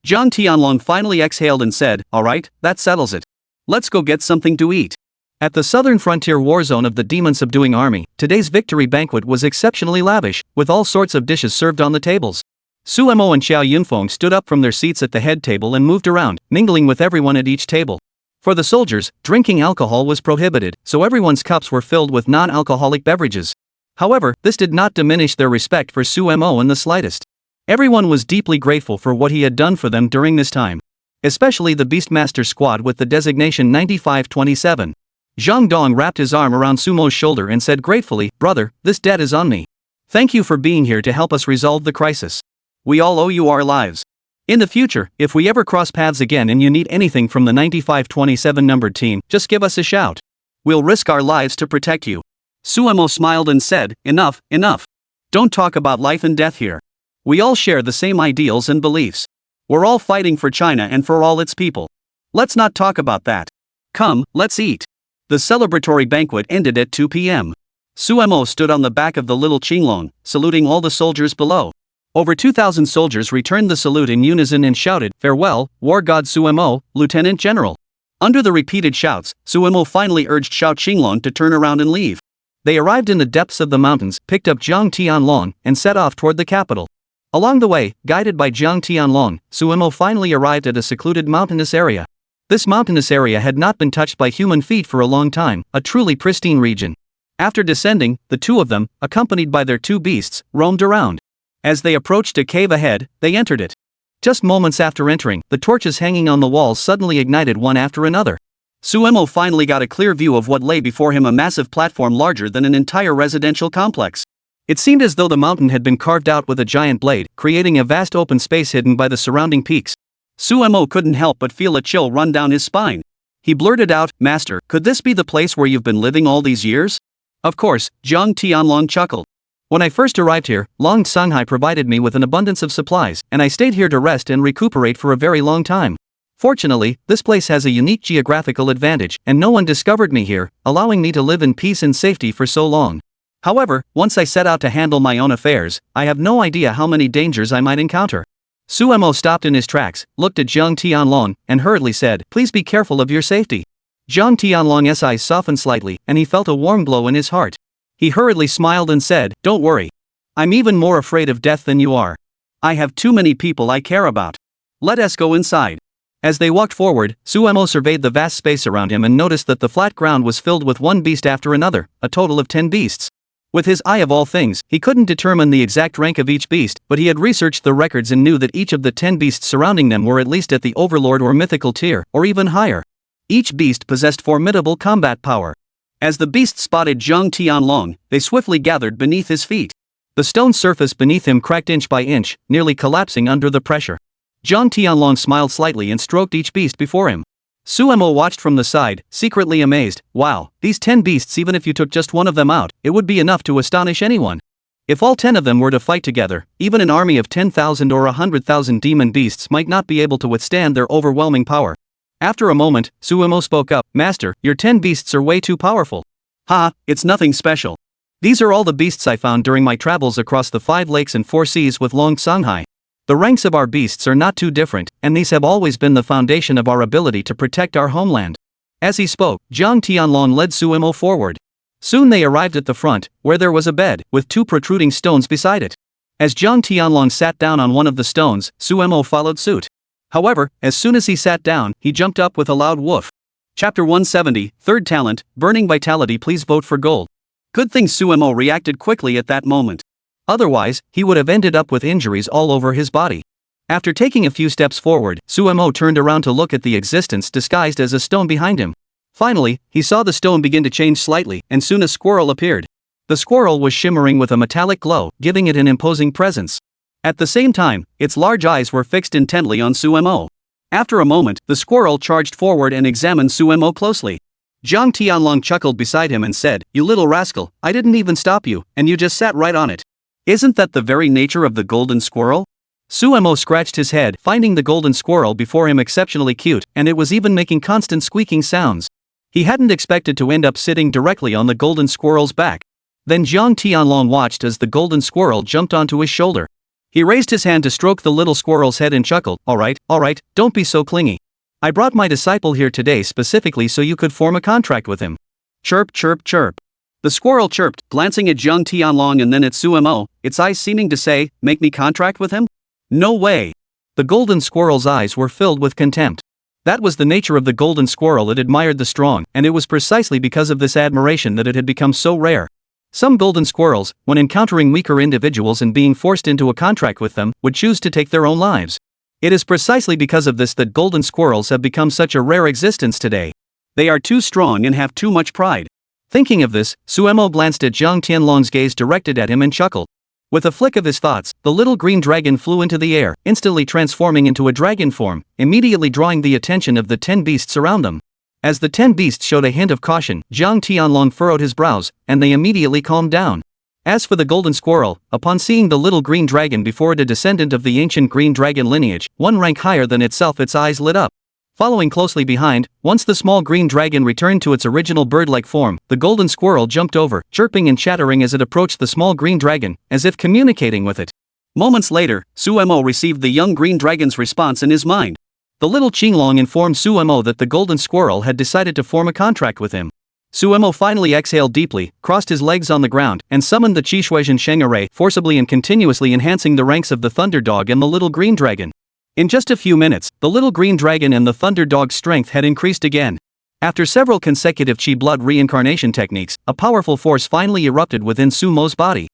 Jiang Tianlong finally exhaled and said, "Alright, that settles it. Let's go get something to eat." At the southern frontier war zone of the demon-subduing army, today's victory banquet was exceptionally lavish, with all sorts of dishes served on the tables. Su Mo and Xiao Yunfeng stood up from their seats at the head table and moved around, mingling with everyone at each table. For the soldiers, drinking alcohol was prohibited, so everyone's cups were filled with non-alcoholic beverages. However, this did not diminish their respect for Su Mo in the slightest. Everyone was deeply grateful for what he had done for them during this time. Especially the Beastmaster squad with the designation 9527. Zhang Dong wrapped his arm around Su Mo's shoulder and said gratefully, "Brother, this debt is on me. Thank you for being here to help us resolve the crisis. We all owe you our lives." In the future, if we ever cross paths again and you need anything from the 9527 numbered team, just give us a shout. We'll risk our lives to protect you. Suemo smiled and said, enough, enough. Don't talk about life and death here. We all share the same ideals and beliefs. We're all fighting for China and for all its people. Let's not talk about that. Come, let's eat. The celebratory banquet ended at 2 p.m. Suemo stood on the back of the little Qinglong, saluting all the soldiers below. Over 2,000 soldiers returned the salute in unison and shouted, "Farewell, War God Suemo, Lieutenant General." Under the repeated shouts, Suemo finally urged Xiao Qinglong to turn around and leave. They arrived in the depths of the mountains, picked up Jiang Tianlong, and set off toward the capital. Along the way, guided by Jiang Tianlong, Suemo finally arrived at a secluded mountainous area. This mountainous area had not been touched by human feet for a long time, a truly pristine region. After descending, the two of them, accompanied by their two beasts, roamed around. As they approached a cave ahead, they entered it. Just moments after entering, the torches hanging on the walls suddenly ignited one after another. Suemo finally got a clear view of what lay before him, a massive platform larger than an entire residential complex. It seemed as though the mountain had been carved out with a giant blade, creating a vast open space hidden by the surrounding peaks. Suemo couldn't help but feel a chill run down his spine. He blurted out, "Master, could this be the place where you've been living all these years?" Of course, Jiang Tianlong chuckled. "When I first arrived here, Long Songhai provided me with an abundance of supplies, and I stayed here to rest and recuperate for a very long time. Fortunately, this place has a unique geographical advantage, and no one discovered me here, allowing me to live in peace and safety for so long. However, once I set out to handle my own affairs, I have no idea how many dangers I might encounter." Suemo stopped in his tracks, looked at Jiang Tianlong, and hurriedly said, "Please be careful of your safety." Jiang Tianlong's eyes softened slightly, and he felt a warm glow in his heart. He hurriedly smiled and said, "Don't worry. I'm even more afraid of death than you are. I have too many people I care about. Let us go inside." As they walked forward, Suemo surveyed the vast space around him and noticed that the flat ground was filled with one beast after another, a total of 10 beasts. With his eye of all things, he couldn't determine the exact rank of each beast, but he had researched the records and knew that each of the 10 beasts surrounding them were at least at the overlord or mythical tier, or even higher. Each beast possessed formidable combat power. As the beasts spotted Jiang Tianlong, they swiftly gathered beneath his feet. The stone surface beneath him cracked inch by inch, nearly collapsing under the pressure. Jiang Tianlong smiled slightly and stroked each beast before him. Suemo watched from the side, secretly amazed. Wow, these 10 beasts, even if you took just one of them out, it would be enough to astonish anyone. If all 10 of them were to fight together, even an army of 10,000 or 100,000 demon beasts might not be able to withstand their overwhelming power. After a moment, Suemo spoke up, "Master, your 10 beasts are way too powerful." "Ha, it's nothing special. These are all the beasts I found during my travels across the 5 lakes and 4 seas with Long Songhai. The ranks of our beasts are not too different, and these have always been the foundation of our ability to protect our homeland." As he spoke, Jiang Tianlong led Suemo forward. Soon they arrived at the front, where there was a bed, with 2 protruding stones beside it. As Jiang Tianlong sat down on one of the stones, Suemo followed suit. However, as soon as he sat down, he jumped up with a loud woof. Chapter 170, Third Talent, Burning Vitality. Please vote for gold. Good thing Suemo reacted quickly at that moment. Otherwise, he would have ended up with injuries all over his body. After taking a few steps forward, Suemo turned around to look at the existence disguised as a stone behind him. Finally, he saw the stone begin to change slightly, and soon a squirrel appeared. The squirrel was shimmering with a metallic glow, giving it an imposing presence. At the same time, its large eyes were fixed intently on Suemo. After a moment, the squirrel charged forward and examined Suemo closely. Jiang Tianlong chuckled beside him and said, "You little rascal, I didn't even stop you, and you just sat right on it. Isn't that the very nature of the golden squirrel?" Suemo scratched his head, finding the golden squirrel before him exceptionally cute, and it was even making constant squeaking sounds. He hadn't expected to end up sitting directly on the golden squirrel's back. Then Jiang Tianlong watched as the golden squirrel jumped onto his shoulder. He raised his hand to stroke the little squirrel's head and chuckled, all right, don't be so clingy. I brought my disciple here today specifically so you could form a contract with him." Chirp, chirp, chirp. The squirrel chirped, glancing at Jiang Tianlong and then at Suemo, its eyes seeming to say, "Make me contract with him? No way." The golden squirrel's eyes were filled with contempt. That was the nature of the golden squirrel. It admired the strong, and it was precisely because of this admiration that it had become so rare. Some golden squirrels, when encountering weaker individuals and being forced into a contract with them, would choose to take their own lives. It is precisely because of this that golden squirrels have become such a rare existence today. They are too strong and have too much pride. Thinking of this, Suemo glanced at Jiang Tianlong's gaze directed at him and chuckled. With a flick of his thoughts, the little green dragon flew into the air, instantly transforming into a dragon form, immediately drawing the attention of the 10 beasts around them. As the 10 beasts showed a hint of caution, Jiang Tianlong furrowed his brows, and they immediately calmed down. As for the golden squirrel, upon seeing the little green dragon before it, a descendant of the ancient green dragon lineage, one rank higher than itself, its eyes lit up. Following closely behind, once the small green dragon returned to its original bird-like form, the golden squirrel jumped over, chirping and chattering as it approached the small green dragon, as if communicating with it. Moments later, Suemo received the young green dragon's response in his mind. The little Qinglong informed Suemo that the golden squirrel had decided to form a contract with him. Suemo finally exhaled deeply, crossed his legs on the ground, and summoned the Qishuizhen Sheng array, forcibly and continuously enhancing the ranks of the Thunder Dog and the little green dragon. In just a few minutes, the little green dragon and the Thunder Dog's strength had increased again. After several consecutive Qi blood reincarnation techniques, a powerful force finally erupted within Sumo's body.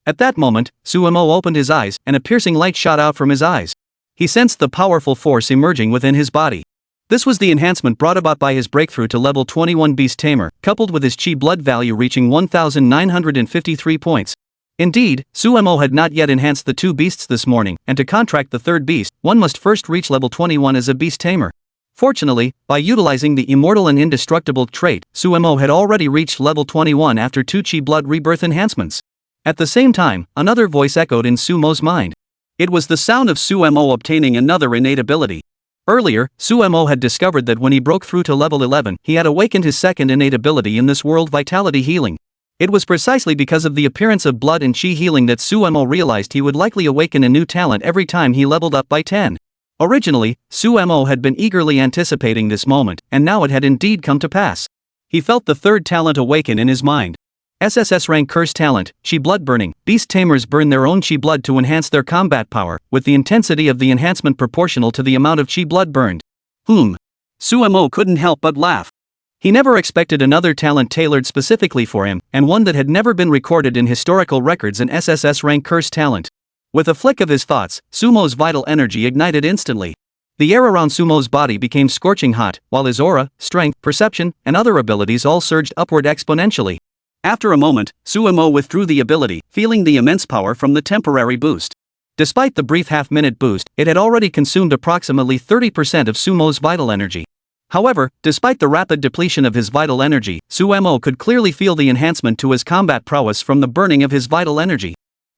At that moment, Suemo opened his eyes, and a piercing light shot out from his eyes. He sensed the powerful force emerging within his body. This was the enhancement brought about by his breakthrough to level 21 Beast Tamer, coupled with his Qi blood value reaching 1,953 points. Indeed, Suemo had not yet enhanced the 2 beasts this morning, and to contract the 3rd beast, one must first reach level 21 as a Beast Tamer. Fortunately, by utilizing the immortal and indestructible trait, Suemo had already reached level 21 after 2 Qi blood rebirth enhancements. At the same time, another voice echoed in Sumo's mind. It was the sound of Suemo obtaining another innate ability. Earlier, Suemo had discovered that when he broke through to level 11, he had awakened his 2nd innate ability in this world, Vitality Healing. It was precisely because of the appearance of blood and Qi healing that Suemo realized he would likely awaken a new talent every time he leveled up by 10. Originally, Suemo had been eagerly anticipating this moment, and now it had indeed come to pass. He felt the 3rd talent awaken in his mind. SSS rank curse talent, Qi blood burning. Beast tamers burn their own Qi blood to enhance their combat power, with the intensity of the enhancement proportional to the amount of Qi blood burned. Suemo couldn't help but laugh. He never expected another talent tailored specifically for him, and one that had never been recorded in historical records, an SSS rank curse talent. With a flick of his thoughts, Sumo's vital energy ignited instantly. The air around Sumo's body became scorching hot, while his aura, strength, perception, and other abilities all surged upward exponentially. After a moment, Suemo withdrew the ability, feeling the immense power from the temporary boost. Despite the brief half-minute boost, it had already consumed approximately 30% of Sumo's vital energy. However, despite the rapid depletion of his vital energy, Suemo could clearly feel the enhancement to his combat prowess from the burning of his vital energy.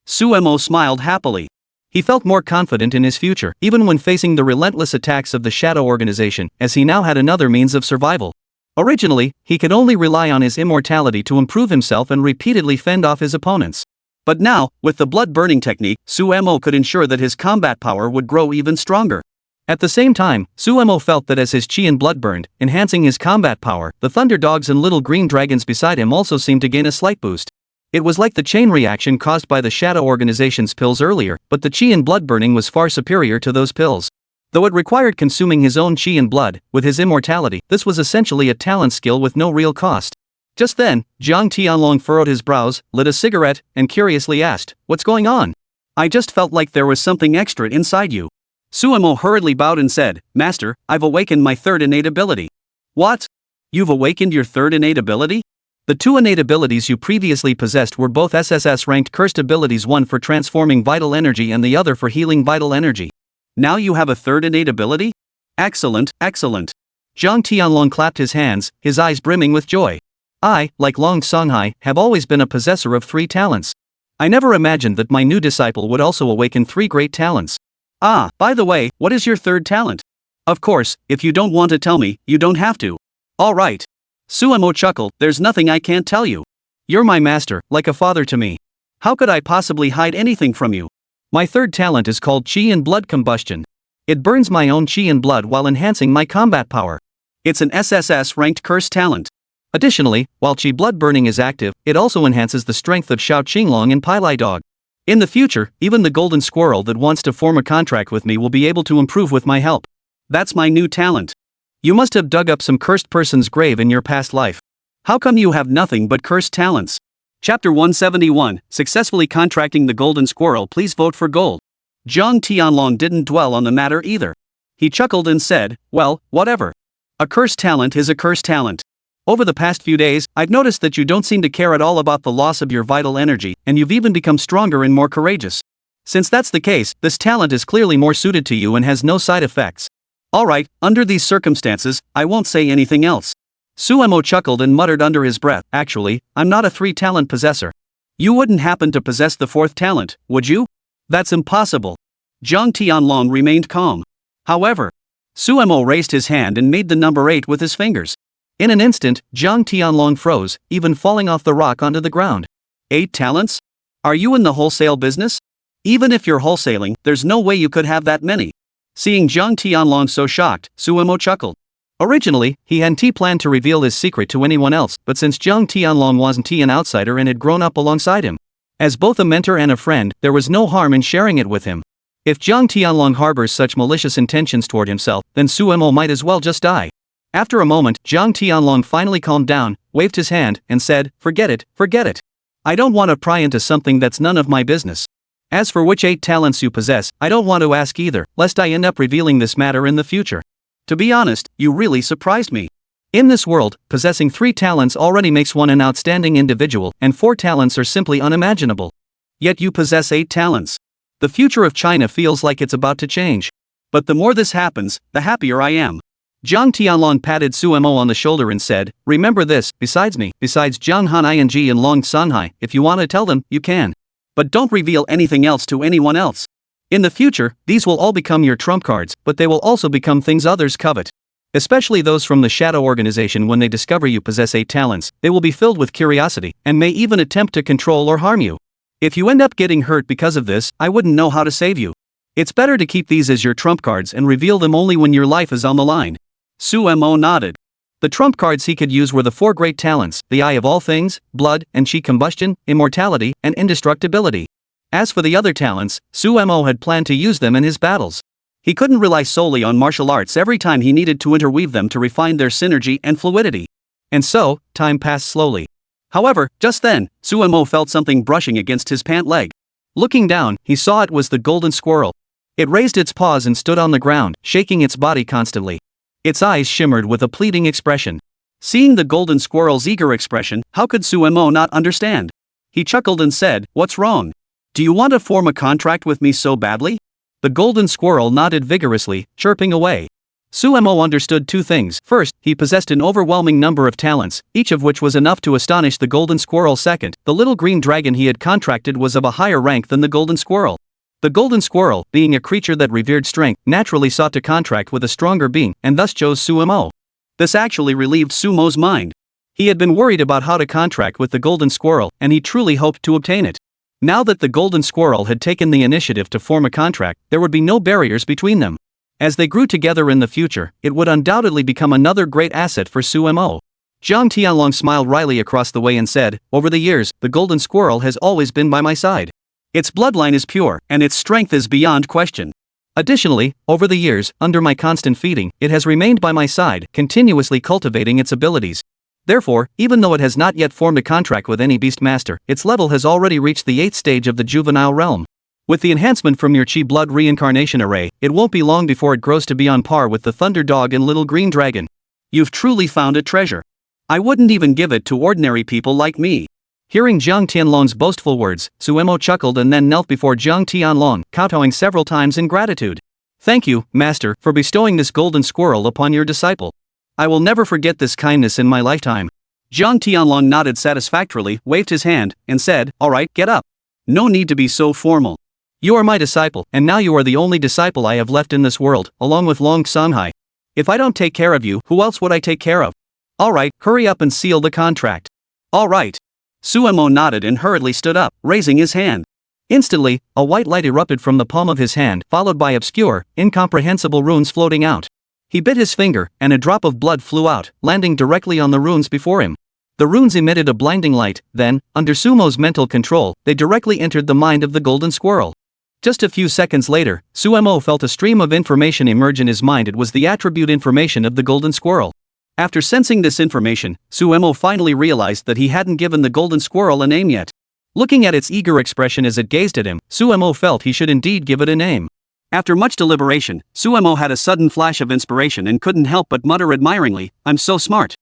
Suemo smiled happily. He felt more confident in his future, even when facing the relentless attacks of the Shadow Organization, as he now had another means of survival. Originally, he could only rely on his immortality to improve himself and repeatedly fend off his opponents. But now, with the blood-burning technique, Suemo could ensure that his combat power would grow even stronger. At the same time, Suemo felt that as his Qi and blood burned, enhancing his combat power, the Thunder Dogs and little green dragons beside him also seemed to gain a slight boost. It was like the chain reaction caused by the Shadow Organization's pills earlier, but the Qi and blood burning was far superior to those pills. Though it required consuming his own Qi and blood, with his immortality, this was essentially a talent skill with no real cost. Just then, Jiang Tianlong furrowed his brows, lit a cigarette, and curiously asked, "What's going on?" "I just felt like there was something extra inside you." Suemo hurriedly bowed and said, "Master, I've awakened my 3rd innate ability." "What? You've awakened your 3rd innate ability?" The 2 innate abilities you previously possessed were both SSS ranked cursed abilities, one for transforming vital energy and the other for healing vital energy. "Now you have a 3rd innate ability? Excellent, excellent." Jiang Tianlong clapped his hands, his eyes brimming with joy. "I, like Long Songhai, have always been a possessor of 3 talents. I never imagined that my new disciple would also awaken 3 great talents." "Ah, by the way, what is your 3rd talent?" "Of course, if you don't want to tell me, you don't have to." "All right." Suemo chuckled, "There's nothing I can't tell you. You're my master, like a father to me. How could I possibly hide anything from you? My 3rd talent is called Qi and Blood Combustion. It burns my own Qi and blood while enhancing my combat power. It's an SSS ranked curse talent. Additionally, while Qi blood burning is active, it also enhances the strength of Xiao Qinglong and Pailai Dog. In the future, even the golden squirrel that wants to form a contract with me will be able to improve with my help. That's my new talent. You must have dug up some cursed person's grave in your past life. How come you have nothing but cursed talents?" Chapter 171, Successfully Contracting the Golden Squirrel. Please vote for gold. Jiang Tianlong didn't dwell on the matter either. He chuckled and said, "Well, whatever. A cursed talent is a cursed talent. Over the past few days, I've noticed that you don't seem to care at all about the loss of your vital energy, and you've even become stronger and more courageous. Since that's the case, this talent is clearly more suited to you and has no side effects. Alright, under these circumstances, I won't say anything else. Suemo chuckled and muttered under his breath, actually, I'm not a 3-talent possessor. You wouldn't happen to possess the 4th talent, would you? That's impossible. Jiang Tianlong remained calm. However, Suemo raised his hand and made the number 8 with his fingers. In an instant, Jiang Tianlong froze, even falling off the rock onto the ground. 8 talents? Are you in the wholesale business? Even if you're wholesaling, there's no way you could have that many. Seeing Jiang Tianlong so shocked, Suemo chuckled. Originally, he hadn't planned to reveal his secret to anyone else, but since Jiang Tianlong wasn't an outsider and had grown up alongside him, as both a mentor and a friend, there was no harm in sharing it with him. If Jiang Tianlong harbors such malicious intentions toward himself, then Suemo might as well just die. After a moment, Jiang Tianlong finally calmed down, waved his hand, and said, forget it. I don't want to pry into something that's none of my business. As for which 8 talents you possess, I don't want to ask either, lest I end up revealing this matter in the future. To be honest, you really surprised me. In this world, possessing 3 talents already makes one an outstanding individual, and 4 talents are simply unimaginable. Yet you possess 8 talents. The future of China feels like it's about to change. But the more this happens, the happier I am. Jiang Tianlong patted Suemo on the shoulder and said, remember this, besides Jiang Hanying and Long Sanhai, if you want to tell them, you can. But don't reveal anything else to anyone else. In the future, these will all become your trump cards, but they will also become things others covet. Especially those from the Shadow Organization. When they discover you possess 8 talents, they will be filled with curiosity, and may even attempt to control or harm you. If you end up getting hurt because of this, I wouldn't know how to save you. It's better to keep these as your trump cards and reveal them only when your life is on the line. Suemo nodded. The trump cards he could use were the 4 great talents, the Eye of All Things, Blood and Qi Combustion, Immortality, and Indestructibility. As for the other talents, Suemo had planned to use them in his battles. He couldn't rely solely on martial arts every time he needed to interweave them to refine their synergy and fluidity. And so, time passed slowly. However, just then, Suemo felt something brushing against his pant leg. Looking down, he saw it was the golden squirrel. It raised its paws and stood on the ground, shaking its body constantly. Its eyes shimmered with a pleading expression. Seeing the golden squirrel's eager expression, how could Suemo not understand? He chuckled and said, what's wrong? Do you want to form a contract with me so badly? The golden squirrel nodded vigorously, chirping away. Suemo understood 2 things. First, he possessed an overwhelming number of talents, each of which was enough to astonish the golden squirrel. Second, the little green dragon he had contracted was of a higher rank than the golden squirrel. The golden squirrel, being a creature that revered strength, naturally sought to contract with a stronger being, and thus chose Suemo. This actually relieved Sumo's mind. He had been worried about how to contract with the golden squirrel, and he truly hoped to obtain it. Now that the golden squirrel had taken the initiative to form a contract, there would be no barriers between them. As they grew together in the future, it would undoubtedly become another great asset for Suemo. Jiang Tianlong smiled wryly across the way and said, over the years, the golden squirrel has always been by my side. Its bloodline is pure, and its strength is beyond question. Additionally, over the years, under my constant feeding, it has remained by my side, continuously cultivating its abilities. Therefore, even though it has not yet formed a contract with any beast master, its level has already reached the 8th stage of the juvenile realm. With the enhancement from your Qi blood reincarnation array, it won't be long before it grows to be on par with the Thunder Dog and Little Green Dragon. You've truly found a treasure. I wouldn't even give it to ordinary people like me. Hearing Jiang Tianlong's boastful words, Suemo chuckled and then knelt before Jiang Tianlong, kowtowing several times in gratitude. Thank you, Master, for bestowing this golden squirrel upon your disciple. I will never forget this kindness in my lifetime. Jiang Tianlong nodded satisfactorily, waved his hand, and said, alright, get up. No need to be so formal. You are my disciple, and now you are the only disciple I have left in this world, along with Long Sanhai. If I don't take care of you, who else would I take care of? Alright, hurry up and seal the contract. Alright. Suemo nodded and hurriedly stood up, raising his hand. Instantly, a white light erupted from the palm of his hand, followed by obscure, incomprehensible runes floating out. He bit his finger, and a drop of blood flew out, landing directly on the runes before him. The runes emitted a blinding light, then, under Sumo's mental control, they directly entered the mind of the golden squirrel. Just a few seconds later, Suemo felt a stream of information emerge in his mind. It was the attribute information of the golden squirrel. After sensing this information, Suemo finally realized that he hadn't given the golden squirrel a name yet. Looking at its eager expression as it gazed at him, Suemo felt he should indeed give it a name. After much deliberation, Suemo had a sudden flash of inspiration and couldn't help but mutter admiringly, I'm so smart.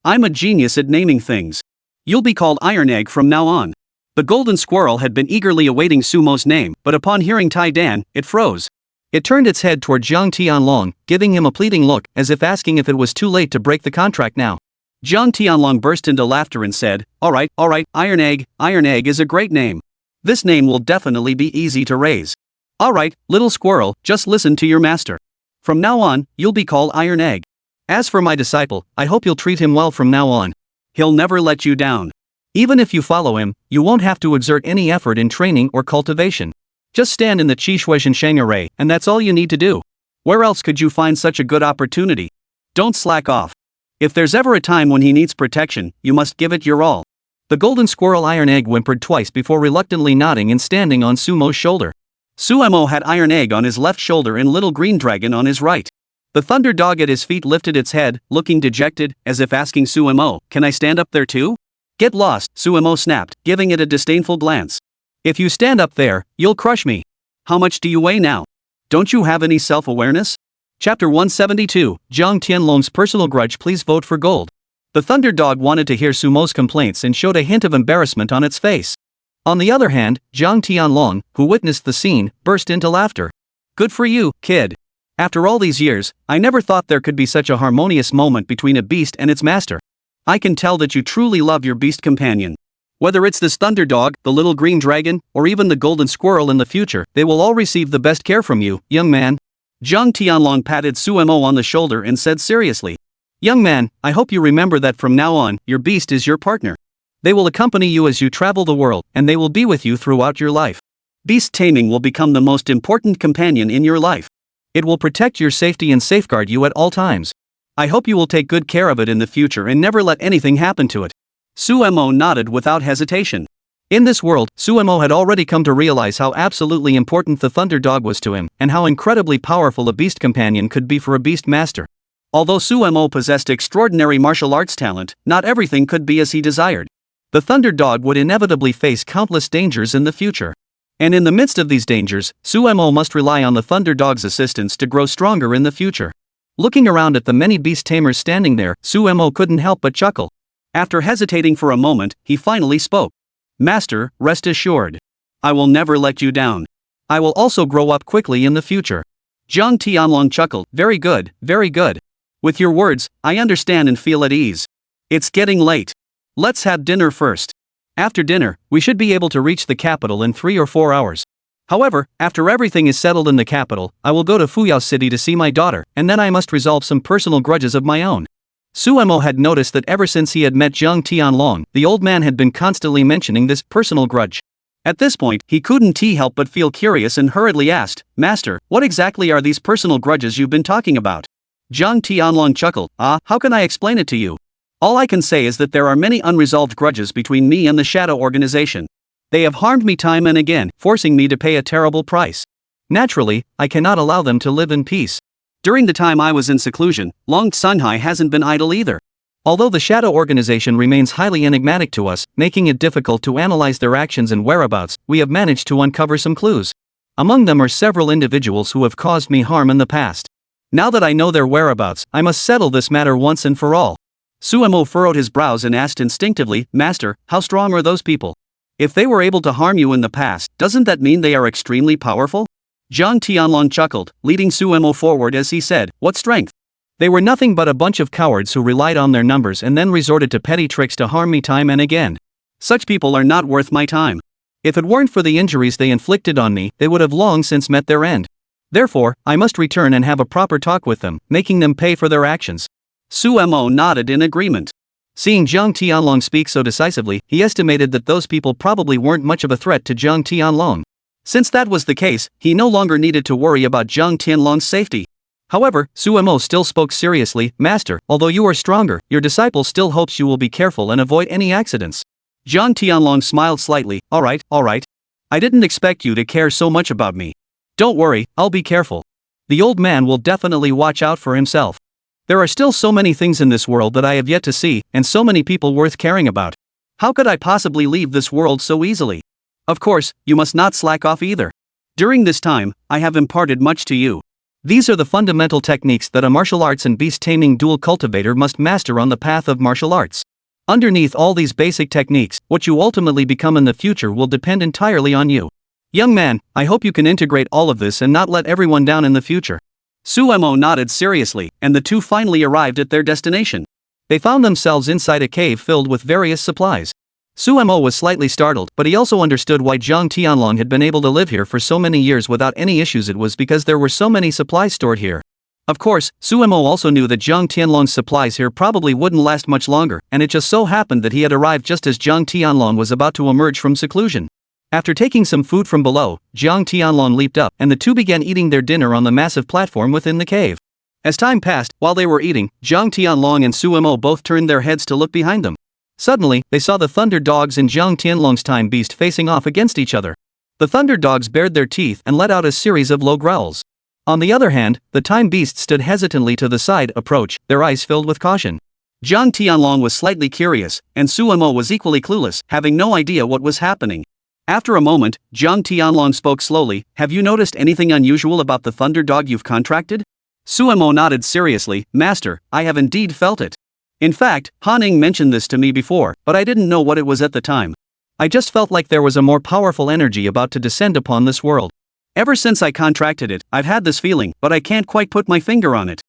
I'm a genius at naming things. You'll be called Iron Egg from now on. The golden squirrel had been eagerly awaiting Sumo's name, but upon hearing Tai Dan, it froze. It turned its head toward Jiang Tianlong, giving him a pleading look, as if asking if it was too late to break the contract now. Jiang Tianlong burst into laughter and said, alright, Iron Egg is a great name. This name will definitely be easy to raise. Alright, little squirrel, just listen to your master. From now on, you'll be called Iron Egg. As for my disciple, I hope you'll treat him well from now on. He'll never let you down. Even if you follow him, you won't have to exert any effort in training or cultivation. Just stand in the Qishuishan Shangarei, and that's all you need to do. Where else could you find such a good opportunity? Don't slack off. If there's ever a time when he needs protection, you must give it your all. The golden squirrel Iron Egg whimpered twice before reluctantly nodding and standing on Sumo's shoulder. Sumo had Iron Egg on his left shoulder and Little Green Dragon on his right. The thunder dog at his feet lifted its head, looking dejected, as if asking Sumo, can I stand up there too? Get lost, Sumo snapped, giving it a disdainful glance. If you stand up there, you'll crush me. How much do you weigh now? Don't you have any self-awareness? Chapter 172, Jiang Tianlong's personal grudge. Please vote for gold. The thunder dog wanted to hear Sumo's complaints and showed a hint of embarrassment on its face. On the other hand, Jiang Tianlong, who witnessed the scene, burst into laughter. Good for you, kid. After all these years, I never thought there could be such a harmonious moment between a beast and its master. I can tell that you truly love your beast companion. Whether it's this thunder dog, the little green dragon, or even the golden squirrel in the future, they will all receive the best care from you, young man. Jiang Tianlong patted Sumo on the shoulder and said seriously. Young man, I hope you remember that from now on, your beast is your partner. They will accompany you as you travel the world, and they will be with you throughout your life. Beast taming will become the most important companion in your life. It will protect your safety and safeguard you at all times. I hope you will take good care of it in the future and never let anything happen to it. Sumo nodded without hesitation. In this world, Sumo had already come to realize how absolutely important the thunder dog was to him, and how incredibly powerful a beast companion could be for a beast master. Although Sumo possessed extraordinary martial arts talent, not everything could be as he desired. The thunder dog would inevitably face countless dangers in the future. And in the midst of these dangers, Sumo must rely on the thunder dog's assistance to grow stronger in the future. Looking around at the many beast tamers standing there, Sumo couldn't help but chuckle. After hesitating for a moment, he finally spoke. Master, rest assured. I will never let you down. I will also grow up quickly in the future. Jiang Tianlong chuckled, very good, very good. With your words, I understand and feel at ease. It's getting late. Let's have dinner first. After dinner, we should be able to reach the capital in 3 or 4 hours. However, after everything is settled in the capital, I will go to Fuyao City to see my daughter, and then I must resolve some personal grudges of my own. Sumo had noticed that ever since he had met Jiang Tianlong, the old man had been constantly mentioning this personal grudge. At this point, he couldn't help but feel curious and hurriedly asked, Master, what exactly are these personal grudges you've been talking about? Jiang Tianlong chuckled, how can I explain it to you? All I can say is that there are many unresolved grudges between me and the Shadow Organization. They have harmed me time and again, forcing me to pay a terrible price. Naturally, I cannot allow them to live in peace. During the time I was in seclusion, Long Sunhai hasn't been idle either. Although the Shadow Organization remains highly enigmatic to us, making it difficult to analyze their actions and whereabouts, we have managed to uncover some clues. Among them are several individuals who have caused me harm in the past. Now that I know their whereabouts, I must settle this matter once and for all. Sumo furrowed his brows and asked instinctively, Master, how strong are those people? If they were able to harm you in the past, doesn't that mean they are extremely powerful? Jiang Tianlong chuckled, leading Sumo forward as he said, what strength? They were nothing but a bunch of cowards who relied on their numbers and then resorted to petty tricks to harm me time and again. Such people are not worth my time. If it weren't for the injuries they inflicted on me, they would have long since met their end. Therefore, I must return and have a proper talk with them, making them pay for their actions. Sumo nodded in agreement. Seeing Jiang Tianlong speak so decisively, he estimated that those people probably weren't much of a threat to Jiang Tianlong. Since that was the case, he no longer needed to worry about Jiang Tianlong's safety. However, Sumo still spoke seriously, Master, although you are stronger, your disciple still hopes you will be careful and avoid any accidents. Jiang Tianlong smiled slightly, alright. I didn't expect you to care so much about me. Don't worry, I'll be careful. The old man will definitely watch out for himself. There are still so many things in this world that I have yet to see, and so many people worth caring about. How could I possibly leave this world so easily? Of course, you must not slack off either. During this time, I have imparted much to you. These are the fundamental techniques that a martial arts and beast-taming dual cultivator must master on the path of martial arts. Underneath all these basic techniques, what you ultimately become in the future will depend entirely on you. Young man, I hope you can integrate all of this and not let everyone down in the future. Suemo nodded seriously, and the two finally arrived at their destination. They found themselves inside a cave filled with various supplies. Suemo was slightly startled, but he also understood why Jiang Tianlong had been able to live here for so many years without any issues. It was because there were so many supplies stored here. Of course, Suemo also knew that Jiang Tianlong's supplies here probably wouldn't last much longer, and it just so happened that he had arrived just as Jiang Tianlong was about to emerge from seclusion. After taking some food from below, Jiang Tianlong leaped up, and the two began eating their dinner on the massive platform within the cave. As time passed, while they were eating, Jiang Tianlong and Suemo both turned their heads to look behind them. Suddenly, they saw the Thunder Dogs and Jiang Tianlong's Time Beast facing off against each other. The Thunder Dogs bared their teeth and let out a series of low growls. On the other hand, the Time Beast stood hesitantly to the side, their eyes filled with caution. Jiang Tianlong was slightly curious, and Suemo was equally clueless, having no idea what was happening. After a moment, Jiang Tianlong spoke slowly. Have you noticed anything unusual about the Thunder Dog you've contracted? Suemo nodded seriously. Master, I have indeed felt it. In fact, Hanying mentioned this to me before, but I didn't know what it was at the time. I just felt like there was a more powerful energy about to descend upon this world. Ever since I contracted it, I've had this feeling, but I can't quite put my finger on it.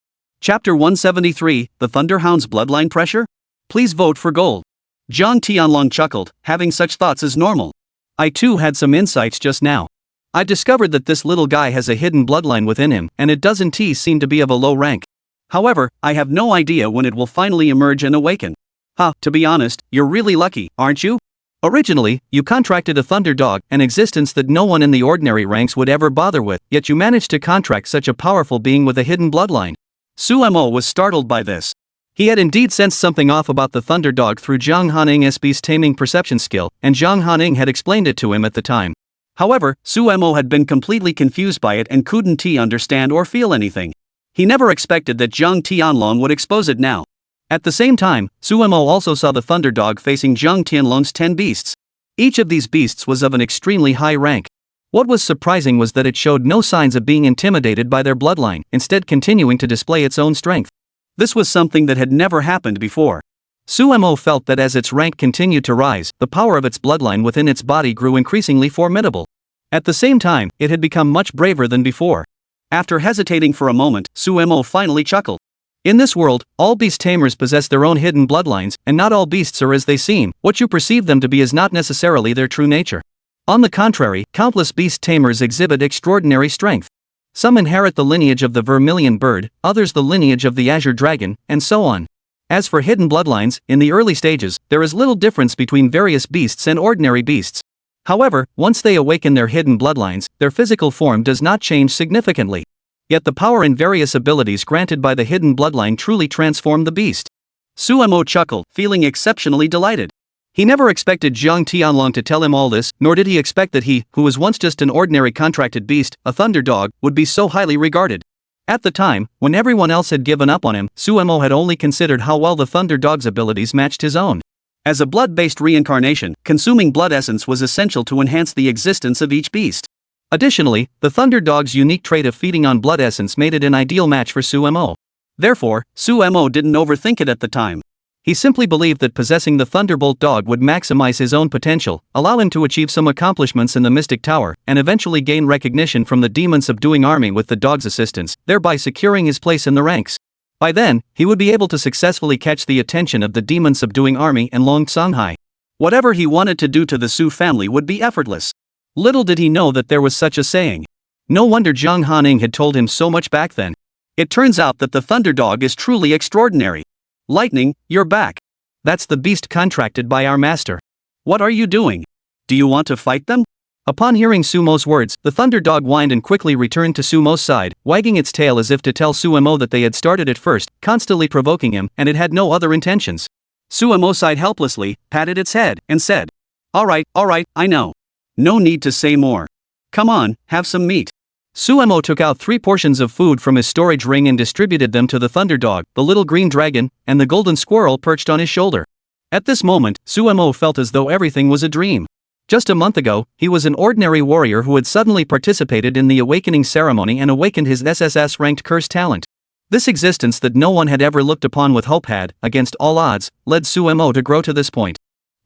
Chapter 173, The Thunderhound's Bloodline Pressure? Please vote for gold. Jiang Tianlong chuckled. Having such thoughts is normal. I too had some insights just now. I discovered that this little guy has a hidden bloodline within him, and it doesn't seem to be of a low rank. However, I have no idea when it will finally emerge and awaken. To be honest, you're really lucky, aren't you? Originally, you contracted a Thunder Dog, an existence that no one in the ordinary ranks would ever bother with, yet you managed to contract such a powerful being with a hidden bloodline. Suemo was startled by this. He had indeed sensed something off about the Thunder Dog through Jiang Hanying's beast-taming perception skill, and Jiang Hanying had explained it to him at the time. However, Suemo had been completely confused by it and couldn't understand or feel anything. He never expected that Jiang Tianlong would expose it now. At the same time, Suemo also saw the Thunder Dog facing Jiang Tianlong's 10 beasts. Each of these beasts was of an extremely high rank. What was surprising was that it showed no signs of being intimidated by their bloodline, instead continuing to display its own strength. This was something that had never happened before. Suemo felt that as its rank continued to rise, the power of its bloodline within its body grew increasingly formidable. At the same time, it had become much braver than before. After hesitating for a moment, Suemo finally chuckled. In this world, all beast tamers possess their own hidden bloodlines, and not all beasts are as they seem. What you perceive them to be is not necessarily their true nature. On the contrary, countless beast tamers exhibit extraordinary strength. Some inherit the lineage of the vermilion bird, others the lineage of the azure dragon, and so on. As for hidden bloodlines, in the early stages, there is little difference between various beasts and ordinary beasts. However, once they awaken their hidden bloodlines, their physical form does not change significantly. Yet the power and various abilities granted by the hidden bloodline truly transform the beast. Suemo chuckled, feeling exceptionally delighted. He never expected Jiang Tianlong to tell him all this, nor did he expect that he, who was once just an ordinary contracted beast, a Thunder Dog, would be so highly regarded. At the time, when everyone else had given up on him, Suemo had only considered how well the Thunder Dog's abilities matched his own. As a blood-based reincarnation, consuming blood essence was essential to enhance the existence of each beast. Additionally, the Thunder Dog's unique trait of feeding on blood essence made it an ideal match for Suemo. Therefore, Suemo didn't overthink it at the time. He simply believed that possessing the Thunderbolt Dog would maximize his own potential, allow him to achieve some accomplishments in the Mystic Tower, and eventually gain recognition from the demon-subduing army with the dog's assistance, thereby securing his place in the ranks. By then, he would be able to successfully catch the attention of the demon-subduing army and Long Songhai. Whatever he wanted to do to the Su family would be effortless. Little did he know that there was such a saying. No wonder Jiang Hanying had told him so much back then. It turns out that the Thunder Dog is truly extraordinary. Lightning, you're back. That's the beast contracted by our master. What are you doing? Do you want to fight them? Upon hearing Sumo's words, the Thunder Dog whined and quickly returned to Sumo's side, wagging its tail as if to tell Suemo that they had started it first, constantly provoking him, and it had no other intentions. Suemo sighed helplessly, patted its head, and said, All right, I know. No need to say more. Come on, have some meat. Suemo took out 3 portions of food from his storage ring and distributed them to the Thunder Dog, the little green dragon, and the golden squirrel perched on his shoulder. At this moment, Suemo felt as though everything was a dream. Just a month ago, he was an ordinary warrior who had suddenly participated in the awakening ceremony and awakened his SSS-ranked curse talent. This existence that no one had ever looked upon with hope had, against all odds, led Sumo to grow to this point.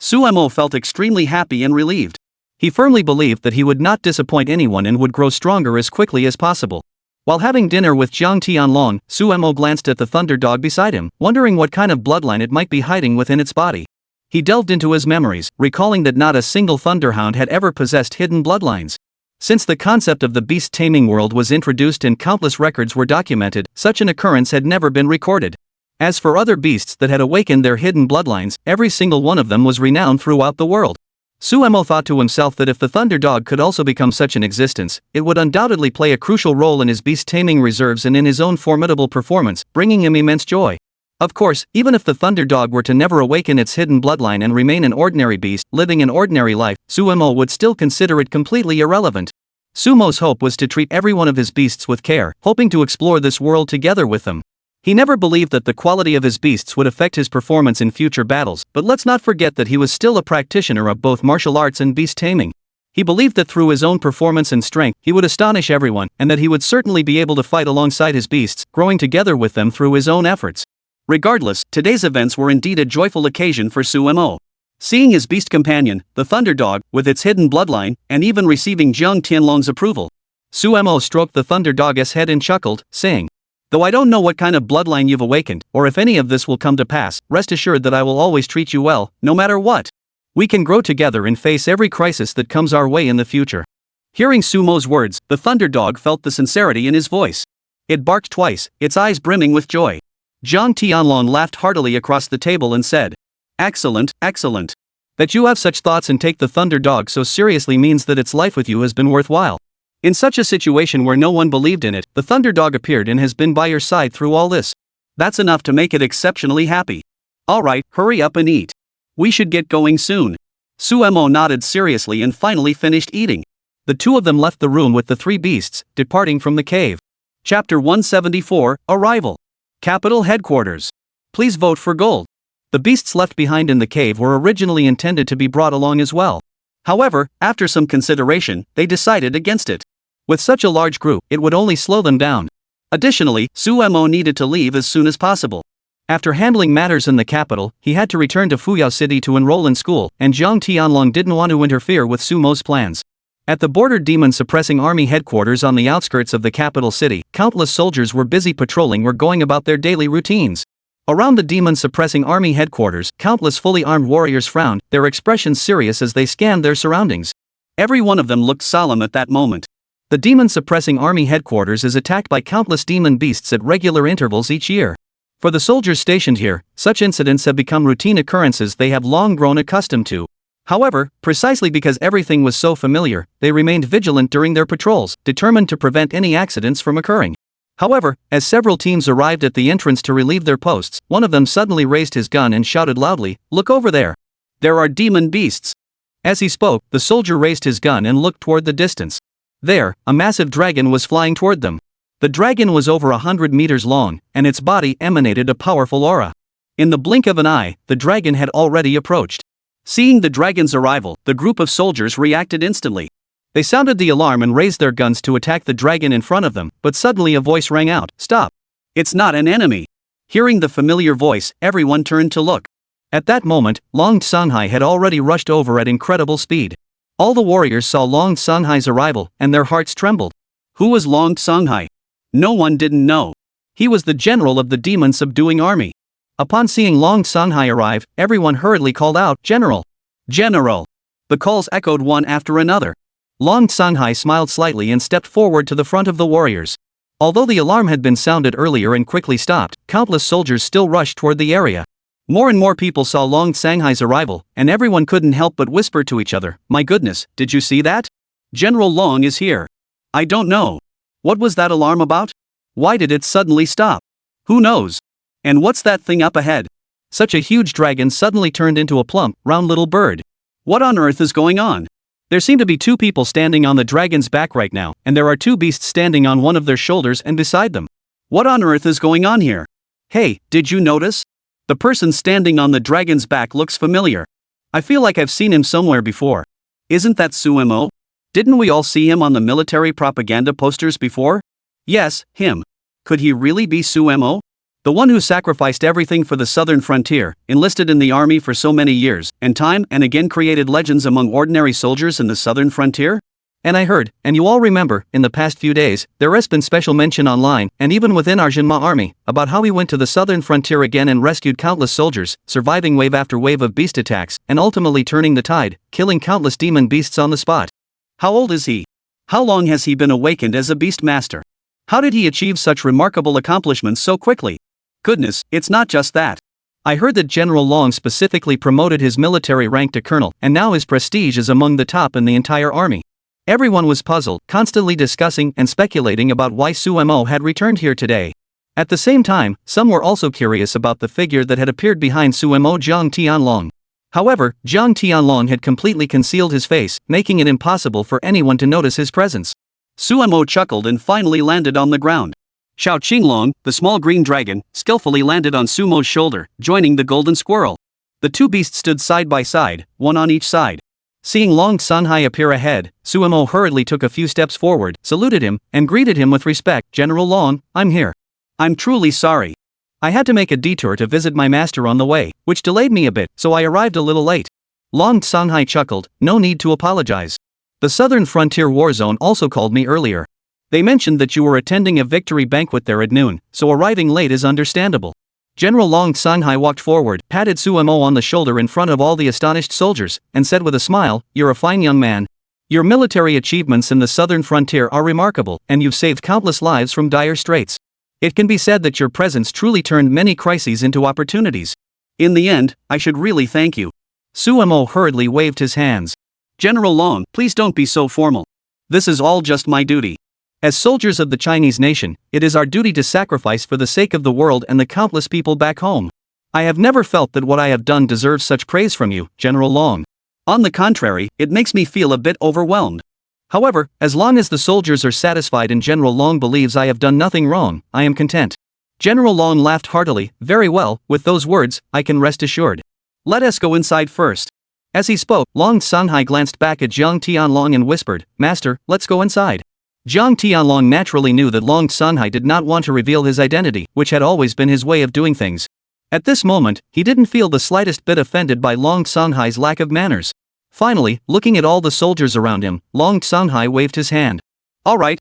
Sumo felt extremely happy and relieved. He firmly believed that he would not disappoint anyone and would grow stronger as quickly as possible. While having dinner with Jiang Tianlong, Sumo glanced at the thunder dog beside him, wondering what kind of bloodline it might be hiding within its body. He delved into his memories, recalling that not a single thunderhound had ever possessed hidden bloodlines. Since the concept of the beast taming world was introduced and countless records were documented, such an occurrence had never been recorded. As for other beasts that had awakened their hidden bloodlines, every single one of them was renowned throughout the world. Sumo thought to himself that if the thunder dog could also become such an existence, it would undoubtedly play a crucial role in his beast taming reserves and in his own formidable performance, bringing him immense joy. Of course, even if the thunder dog were to never awaken its hidden bloodline and remain an ordinary beast, living an ordinary life, Sumo would still consider it completely irrelevant. Sumo's hope was to treat every one of his beasts with care, hoping to explore this world together with them. He never believed that the quality of his beasts would affect his performance in future battles, but let's not forget that he was still a practitioner of both martial arts and beast taming. He believed that through his own performance and strength, he would astonish everyone, and that he would certainly be able to fight alongside his beasts, growing together with them through his own efforts. Regardless, today's events were indeed a joyful occasion for Sumo. Seeing his beast companion, the thunder dog, with its hidden bloodline, and even receiving Jiang Tianlong's approval, Sumo stroked the thunder dog's head and chuckled, saying, "Though I don't know what kind of bloodline you've awakened, or if any of this will come to pass, rest assured that I will always treat you well, no matter what. We can grow together and face every crisis that comes our way in the future." Hearing Sumo's words, the thunder dog felt the sincerity in his voice. It barked twice, its eyes brimming with joy. Jiang Tianlong laughed heartily across the table and said, "Excellent, excellent. That you have such thoughts and take the thunder dog so seriously means that its life with you has been worthwhile. In such a situation where no one believed in it, the thunder dog appeared and has been by your side through all this. That's enough to make it exceptionally happy. Alright, hurry up and eat. We should get going soon." Sumo nodded seriously and finally finished eating. The two of them left the room with the three beasts, departing from the cave. Chapter 174, Arrival. Capital Headquarters. Please vote for gold. The beasts left behind in the cave were originally intended to be brought along as well. However, after some consideration, they decided against it. With such a large group, it would only slow them down. Additionally, Sumo needed to leave as soon as possible. After handling matters in the capital, he had to return to Fuyao City to enroll in school, and Jiang Tianlong didn't want to interfere with Sumo's plans. At the border demon-suppressing army headquarters on the outskirts of the capital city, countless soldiers were busy patrolling or going about their daily routines. Around the demon-suppressing army headquarters, countless fully armed warriors frowned, their expressions serious as they scanned their surroundings. Every one of them looked solemn at that moment. The demon-suppressing army headquarters is attacked by countless demon beasts at regular intervals each year. For the soldiers stationed here, such incidents have become routine occurrences they have long grown accustomed to. However, precisely because everything was so familiar, they remained vigilant during their patrols, determined to prevent any accidents from occurring. However, as several teams arrived at the entrance to relieve their posts, one of them suddenly raised his gun and shouted loudly, "Look over there! There are demon beasts!" As he spoke, the soldier raised his gun and looked toward the distance. There, a massive dragon was flying toward them. The dragon was over 100 meters long, and its body emanated a powerful aura. In the blink of an eye, the dragon had already approached. Seeing the dragon's arrival, the group of soldiers reacted instantly. They sounded the alarm and raised their guns to attack the dragon in front of them, but suddenly a voice rang out, "Stop! It's not an enemy!" Hearing the familiar voice, everyone turned to look. At that moment, Long Tsunghai had already rushed over at incredible speed. All the warriors saw Long Tsunghai's arrival, and their hearts trembled. Who was Long Tsunghai? No one didn't know. He was the general of the demon-subduing army. Upon seeing Long Tsunghai arrive, everyone hurriedly called out, "General! General!" The calls echoed one after another. Long Tsunghai smiled slightly and stepped forward to the front of the warriors. Although the alarm had been sounded earlier and quickly stopped, countless soldiers still rushed toward the area. More and more people saw Long Tsunghai's arrival, and everyone couldn't help but whisper to each other, "My goodness, did you see that? General Long is here." "I don't know. What was that alarm about? Why did it suddenly stop? Who knows? And what's that thing up ahead?" Such a huge dragon suddenly turned into a plump, round little bird. What on earth is going on? There seem to be two people standing on the dragon's back right now, and there are two beasts standing on one of their shoulders and beside them. What on earth is going on here? Hey, did you notice? The person standing on the dragon's back looks familiar. I feel like I've seen him somewhere before. Isn't that Sumo? Didn't we all see him on the military propaganda posters before? Yes, him. Could he really be Sumo? The one who sacrificed everything for the southern frontier, enlisted in the army for so many years, and time and again created legends among ordinary soldiers in the southern frontier? And I heard, and you all remember, in the past few days, there has been special mention online, and even within our Jinma army, about how he went to the southern frontier again and rescued countless soldiers, surviving wave after wave of beast attacks, and ultimately turning the tide, killing countless demon beasts on the spot. How old is he? How long has he been awakened as a beast master? How did he achieve such remarkable accomplishments so quickly? Goodness, it's not just that. I heard that General Long specifically promoted his military rank to colonel, and now his prestige is among the top in the entire army. Everyone was puzzled, constantly discussing and speculating about why Sumo had returned here today. At the same time, some were also curious about the figure that had appeared behind Sumo Jiang Tianlong. However, Jiang Tianlong had completely concealed his face, making it impossible for anyone to notice his presence. Sumo chuckled and finally landed on the ground. Xiao Qinglong, the small green dragon, skillfully landed on Sumo's shoulder, joining the golden squirrel. The two beasts stood side by side, one on each side. Seeing Long Sanhai appear ahead, Sumo hurriedly took a few steps forward, saluted him, and greeted him with respect. General Long, I'm here. I'm truly sorry. I had to make a detour to visit my master on the way, which delayed me a bit, so I arrived a little late. Long Sanhai chuckled, no need to apologize. The Southern Frontier War Zone also called me earlier. They mentioned that you were attending a victory banquet there at noon, so arriving late is understandable. General Long Sanhai walked forward, patted Sumo on the shoulder in front of all the astonished soldiers, and said with a smile, "You're a fine young man. Your military achievements in the southern frontier are remarkable, and you've saved countless lives from dire straits. It can be said that your presence truly turned many crises into opportunities. In the end, I should really thank you." Sumo hurriedly waved his hands. "General Long, please don't be so formal. This is all just my duty. As soldiers of the Chinese nation, it is our duty to sacrifice for the sake of the world and the countless people back home. I have never felt that what I have done deserves such praise from you, General Long. On the contrary, it makes me feel a bit overwhelmed. However, as long as the soldiers are satisfied and General Long believes I have done nothing wrong, I am content." General Long laughed heartily. "Very well, with those words, I can rest assured. Let us go inside first." As he spoke, Long Sanhai glanced back at Jiang Tianlong and whispered, "Master, let's go inside." Jiang Tianlong naturally knew that Long Sanhai did not want to reveal his identity, which had always been his way of doing things. At this moment, he didn't feel the slightest bit offended by Long Sanhai's lack of manners. Finally, looking at all the soldiers around him, Long Sanhai waved his hand. All right.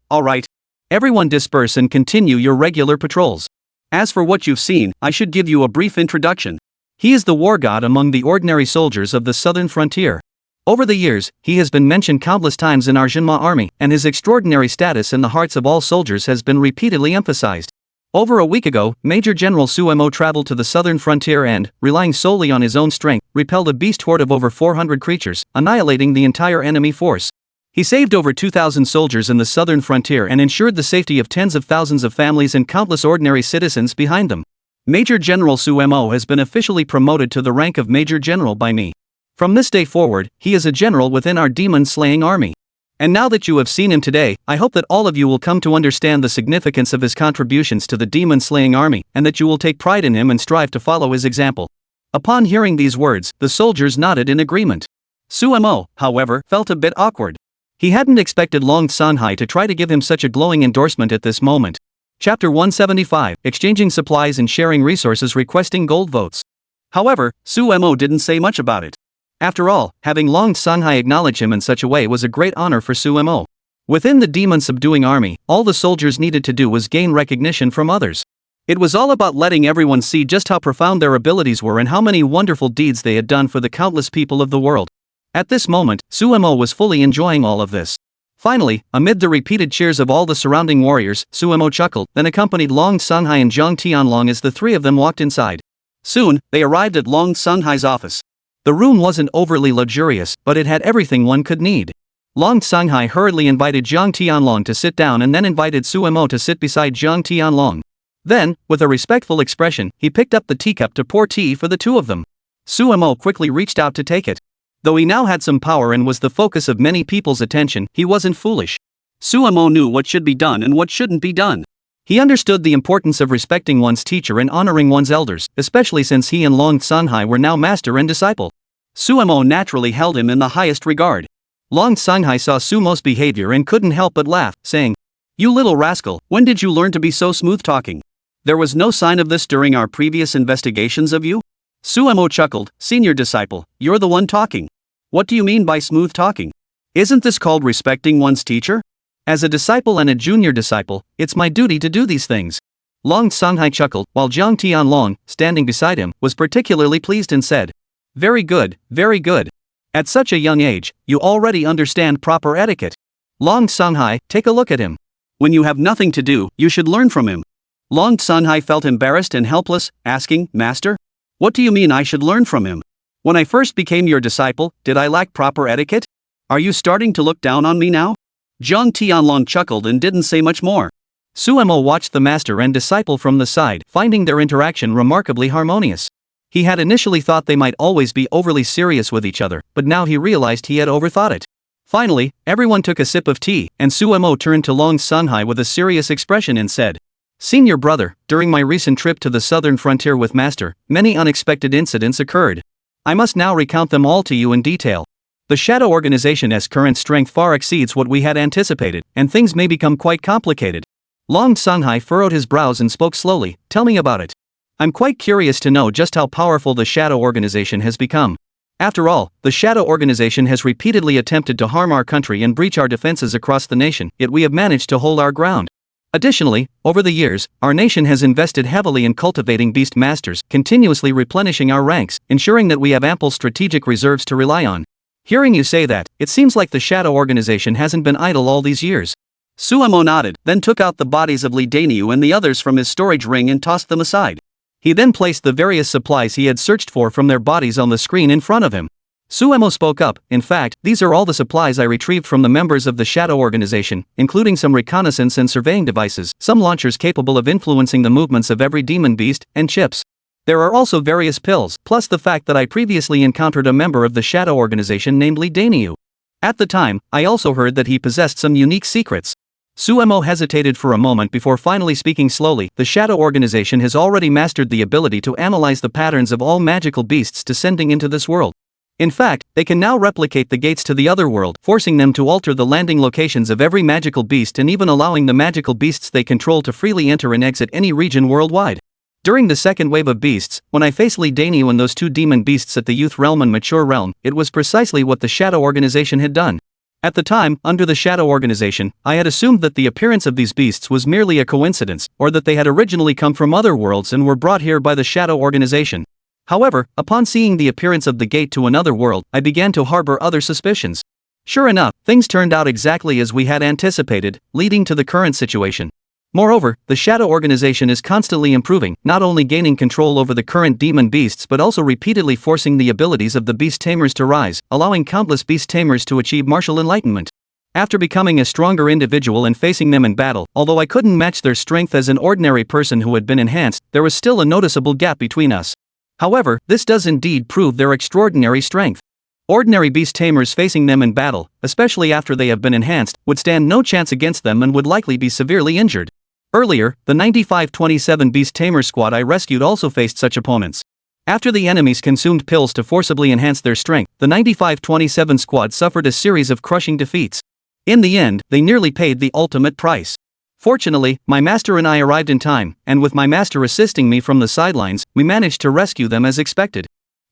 Everyone disperse and continue your regular patrols. As for what you've seen, I should give you a brief introduction. He is the war god among the ordinary soldiers of the southern frontier. Over the years, he has been mentioned countless times in our Jinma army, and his extraordinary status in the hearts of all soldiers has been repeatedly emphasized. Over a week ago, Major General Sumo traveled to the southern frontier and, relying solely on his own strength, repelled a beast horde of over 400 creatures, annihilating the entire enemy force. He saved over 2,000 soldiers in the southern frontier and ensured the safety of tens of thousands of families and countless ordinary citizens behind them. Major General Sumo has been officially promoted to the rank of Major General by me. From this day forward, he is a general within our demon-slaying army. And now that you have seen him today, I hope that all of you will come to understand the significance of his contributions to the demon-slaying army, and that you will take pride in him and strive to follow his example." Upon hearing these words, the soldiers nodded in agreement. Sumo, however, felt a bit awkward. He hadn't expected Long Sanhai to try to give him such a glowing endorsement at this moment. Chapter 175, Exchanging Supplies and Sharing Resources, Requesting Gold Votes. However, Sumo didn't say much about it. After all, having Long Sanhai acknowledge him in such a way was a great honor for Sumo. Within the demon-subduing army, all the soldiers needed to do was gain recognition from others. It was all about letting everyone see just how profound their abilities were and how many wonderful deeds they had done for the countless people of the world. At this moment, Sumo was fully enjoying all of this. Finally, amid the repeated cheers of all the surrounding warriors, Sumo chuckled, then accompanied Long Sanhai and Jiang Tianlong as the three of them walked inside. Soon, they arrived at Long Sanhai's office. The room wasn't overly luxurious, but it had everything one could need. Long Sanhai hurriedly invited Jiang Tianlong to sit down and then invited Sumo to sit beside Jiang Tianlong. Then, with a respectful expression, he picked up the teacup to pour tea for the two of them. Sumo quickly reached out to take it. Though he now had some power and was the focus of many people's attention, he wasn't foolish. Sumo knew what should be done and what shouldn't be done. He understood the importance of respecting one's teacher and honoring one's elders, especially since he and Long Sanhai were now master and disciple. Sumo naturally held him in the highest regard. Long Sanghai saw Sumo's behavior and couldn't help but laugh, saying, "You little rascal, when did you learn to be so smooth-talking? There was no sign of this during our previous investigations of you?" Sumo chuckled, "Senior disciple, you're the one talking. What do you mean by smooth talking? Isn't this called respecting one's teacher? As a disciple and a junior disciple, it's my duty to do these things." Long Sanghai chuckled, while Jiang Tianlong, standing beside him, was particularly pleased and said, very good, very good. At such a young age, you already understand proper etiquette. Long Sanghai, take a look at him. When you have nothing to do, you should learn from him." Long Sanghai felt embarrassed and helpless, asking, "Master? What do you mean I should learn from him? When I first became your disciple, did I lack proper etiquette? Are you starting to look down on me now?" Jiang Tianlong chuckled and didn't say much more. Suemo watched the master and disciple from the side, finding their interaction remarkably harmonious. He had initially thought they might always be overly serious with each other, but now he realized he had overthought it. Finally, everyone took a sip of tea, and Suemo turned to Long Sanghai with a serious expression and said, "Senior brother, during my recent trip to the southern frontier with Master, many unexpected incidents occurred. I must now recount them all to you in detail. The Shadow Organization's current strength far exceeds what we had anticipated, and things may become quite complicated." Long Sanghai furrowed his brows and spoke slowly, "Tell me about it. I'm quite curious to know just how powerful the Shadow Organization has become. After all, the Shadow Organization has repeatedly attempted to harm our country and breach our defenses across the nation, yet we have managed to hold our ground. Additionally, over the years, our nation has invested heavily in cultivating beast masters, continuously replenishing our ranks, ensuring that we have ample strategic reserves to rely on. Hearing you say that, it seems like the Shadow Organization hasn't been idle all these years." Suemo nodded, then took out the bodies of Li Daniu and the others from his storage ring and tossed them aside. He then placed the various supplies he had searched for from their bodies on the screen in front of him. Suemo spoke up, "In fact, these are all the supplies I retrieved from the members of the Shadow Organization, including some reconnaissance and surveying devices, some launchers capable of influencing the movements of every demon beast, and chips. There are also various pills, plus the fact that I previously encountered a member of the Shadow Organization named Li Daniu. At the time, I also heard that he possessed some unique secrets." Suemo hesitated for a moment before finally speaking slowly. "The Shadow Organization has already mastered the ability to analyze the patterns of all magical beasts descending into this world. In fact, they can now replicate the gates to the other world, forcing them to alter the landing locations of every magical beast and even allowing the magical beasts they control to freely enter and exit any region worldwide. During the second wave of beasts, when I faced Li Daniu and those two demon beasts at the Youth Realm and Mature Realm, it was precisely what the Shadow Organization had done. At the time, under the Shadow Organization, I had assumed that the appearance of these beasts was merely a coincidence, or that they had originally come from other worlds and were brought here by the Shadow Organization. However, upon seeing the appearance of the gate to another world, I began to harbor other suspicions. Sure enough, things turned out exactly as we had anticipated, leading to the current situation. Moreover, the Shadow Organization is constantly improving, not only gaining control over the current demon beasts but also repeatedly forcing the abilities of the beast tamers to rise, allowing countless beast tamers to achieve martial enlightenment. After becoming a stronger individual and facing them in battle, although I couldn't match their strength as an ordinary person who had been enhanced, there was still a noticeable gap between us. However, this does indeed prove their extraordinary strength. Ordinary beast tamers facing them in battle, especially after they have been enhanced, would stand no chance against them and would likely be severely injured. Earlier, the 9527 Beast Tamer squad I rescued also faced such opponents. After the enemies consumed pills to forcibly enhance their strength, the 9527 squad suffered a series of crushing defeats. In the end, they nearly paid the ultimate price. Fortunately, my master and I arrived in time, and with my master assisting me from the sidelines, we managed to rescue them as expected.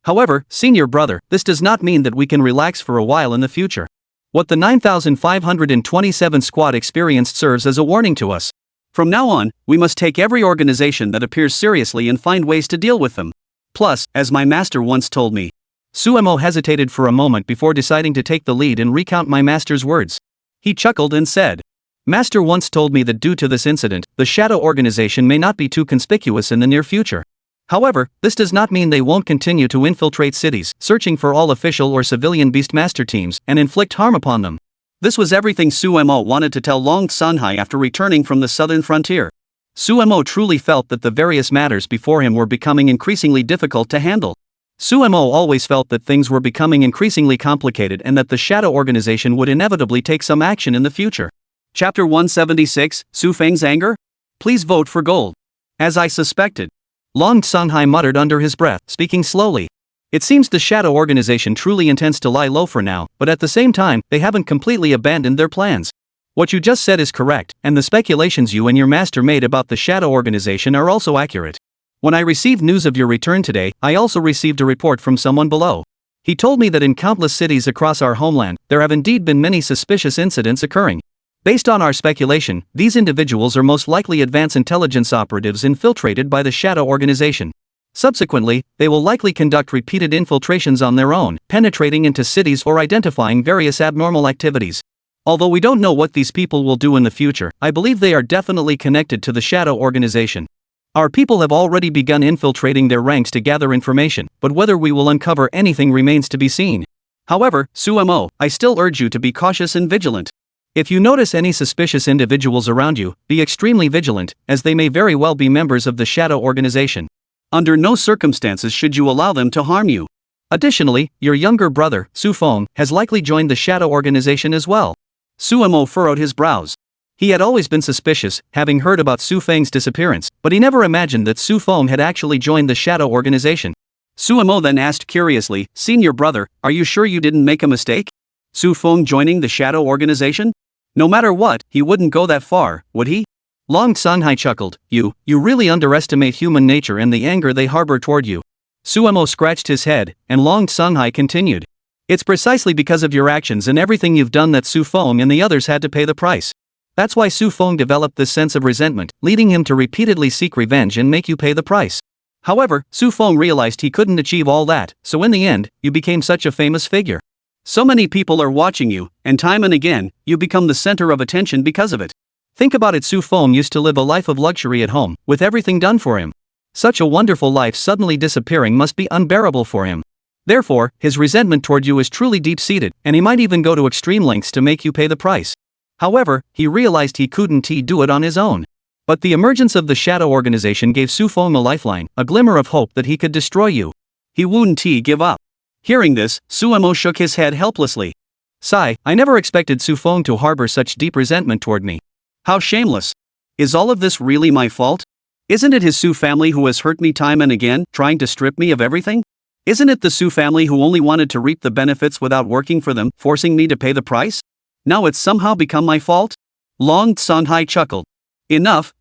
However, senior brother, this does not mean that we can relax for a while in the future. What the 9527 squad experienced serves as a warning to us. From now on, we must take every organization that appears seriously and find ways to deal with them. Plus, as my master once told me. Suemo hesitated for a moment before deciding to take the lead and recount my master's words. He chuckled and said, "Master once told me that due to this incident, the Shadow Organization may not be too conspicuous in the near future. However, this does not mean they won't continue to infiltrate cities, searching for all official or civilian Beastmaster teams, and inflict harm upon them." This was everything Suemo wanted to tell Long Sanghai after returning from the southern frontier. Suemo truly felt that the various matters before him were becoming increasingly difficult to handle. Suemo always felt that things were becoming increasingly complicated and that the Shadow Organization would inevitably take some action in the future. Chapter 176, Xu Feng's Anger? Please vote for gold. As I suspected. Long Sanghai muttered under his breath, speaking slowly. It seems the shadow organization truly intends to lie low for now, but at the same time, they haven't completely abandoned their plans. What you just said is correct, and the speculations you and your master made about the shadow organization are also accurate. When I received news of your return today, I also received a report from someone below. He told me that in countless cities across our homeland, there have indeed been many suspicious incidents occurring. Based on our speculation, these individuals are most likely advanced intelligence operatives infiltrated by the shadow organization. Subsequently, they will likely conduct repeated infiltrations on their own, penetrating into cities or identifying various abnormal activities. Although we don't know what these people will do in the future, I believe they are definitely connected to the shadow organization. Our people have already begun infiltrating their ranks to gather information, but whether we will uncover anything remains to be seen. However, Sumo, I still urge you to be cautious and vigilant. If you notice any suspicious individuals around you, be extremely vigilant, as they may very well be members of the shadow organization. Under no circumstances should you allow them to harm you. Additionally, your younger brother, Xu Feng, has likely joined the shadow organization as well. Sumo furrowed his brows. He had always been suspicious, having heard about Xu Feng's disappearance, but he never imagined that Xu Feng had actually joined the shadow organization. Sumo then asked curiously, "Senior brother, are you sure you didn't make a mistake? Xu Feng joining the shadow organization? No matter what, he wouldn't go that far, would he?" Long Sanghai chuckled, You really underestimate human nature and the anger they harbor toward you. Sumo scratched his head, and Long Sanghai continued. It's precisely because of your actions and everything you've done that Xu Feng and the others had to pay the price. That's why Xu Feng developed this sense of resentment, leading him to repeatedly seek revenge and make you pay the price. However, Xu Feng realized he couldn't achieve all that, so in the end, you became such a famous figure. So many people are watching you, and time and again, you become the center of attention because of it. Think about it, Xu Feng used to live a life of luxury at home, with everything done for him. Such a wonderful life suddenly disappearing must be unbearable for him. Therefore, his resentment toward you is truly deep-seated, and he might even go to extreme lengths to make you pay the price. However, he realized he couldn't do it on his own. But the emergence of the shadow organization gave Xu Feng a lifeline, a glimmer of hope that he could destroy you. He wouldn't give up. Hearing this, Sumo shook his head helplessly. Sigh, I never expected Xu Feng to harbor such deep resentment toward me. How shameless. Is all of this really my fault? Isn't it his Xu family who has hurt me time and again, trying to strip me of everything? Isn't it the Xu family who only wanted to reap the benefits without working for them, forcing me to pay the price? Now it's somehow become my fault? Long Sanhai chuckled. Enough.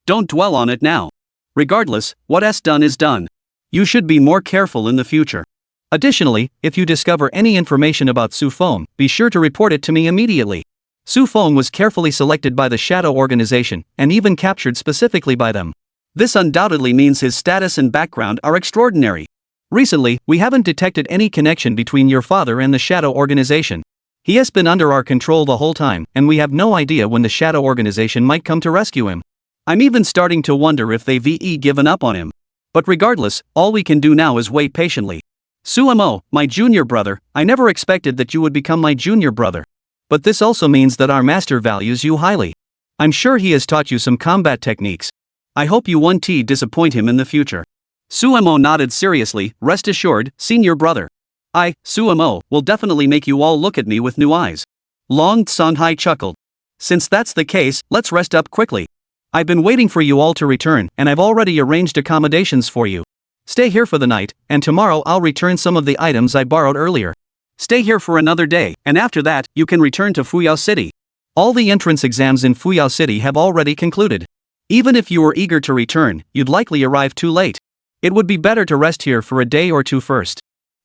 Don't dwell on it now. Regardless, what's done is done. You should be more careful in the future. Additionally, if you discover any information about Xu Feng, be sure to report it to me immediately. Xu Feng was carefully selected by the shadow organization, and even captured specifically by them. This undoubtedly means his status and background are extraordinary. Recently, we haven't detected any connection between your father and the shadow organization. He has been under our control the whole time, and we have no idea when the shadow organization might come to rescue him. I'm even starting to wonder if they've given up on him. But regardless, all we can do now is wait patiently. Sumo, my junior brother, I never expected that you would become my junior brother. But this also means that our master values you highly. I'm sure he has taught you some combat techniques. I hope you won't disappoint him in the future. Sumo nodded seriously, rest assured, senior brother. I, Sumo, will definitely make you all look at me with new eyes. Long Sanghai chuckled. Since that's the case, let's rest up quickly. I've been waiting for you all to return, and I've already arranged accommodations for you. Stay here for the night, and tomorrow I'll return some of the items I borrowed earlier. Stay here for another day, and after that, you can return to Fuyao City. All the entrance exams in Fuyao City have already concluded. Even if you were eager to return, you'd likely arrive too late. It would be better to rest here for a day or two first.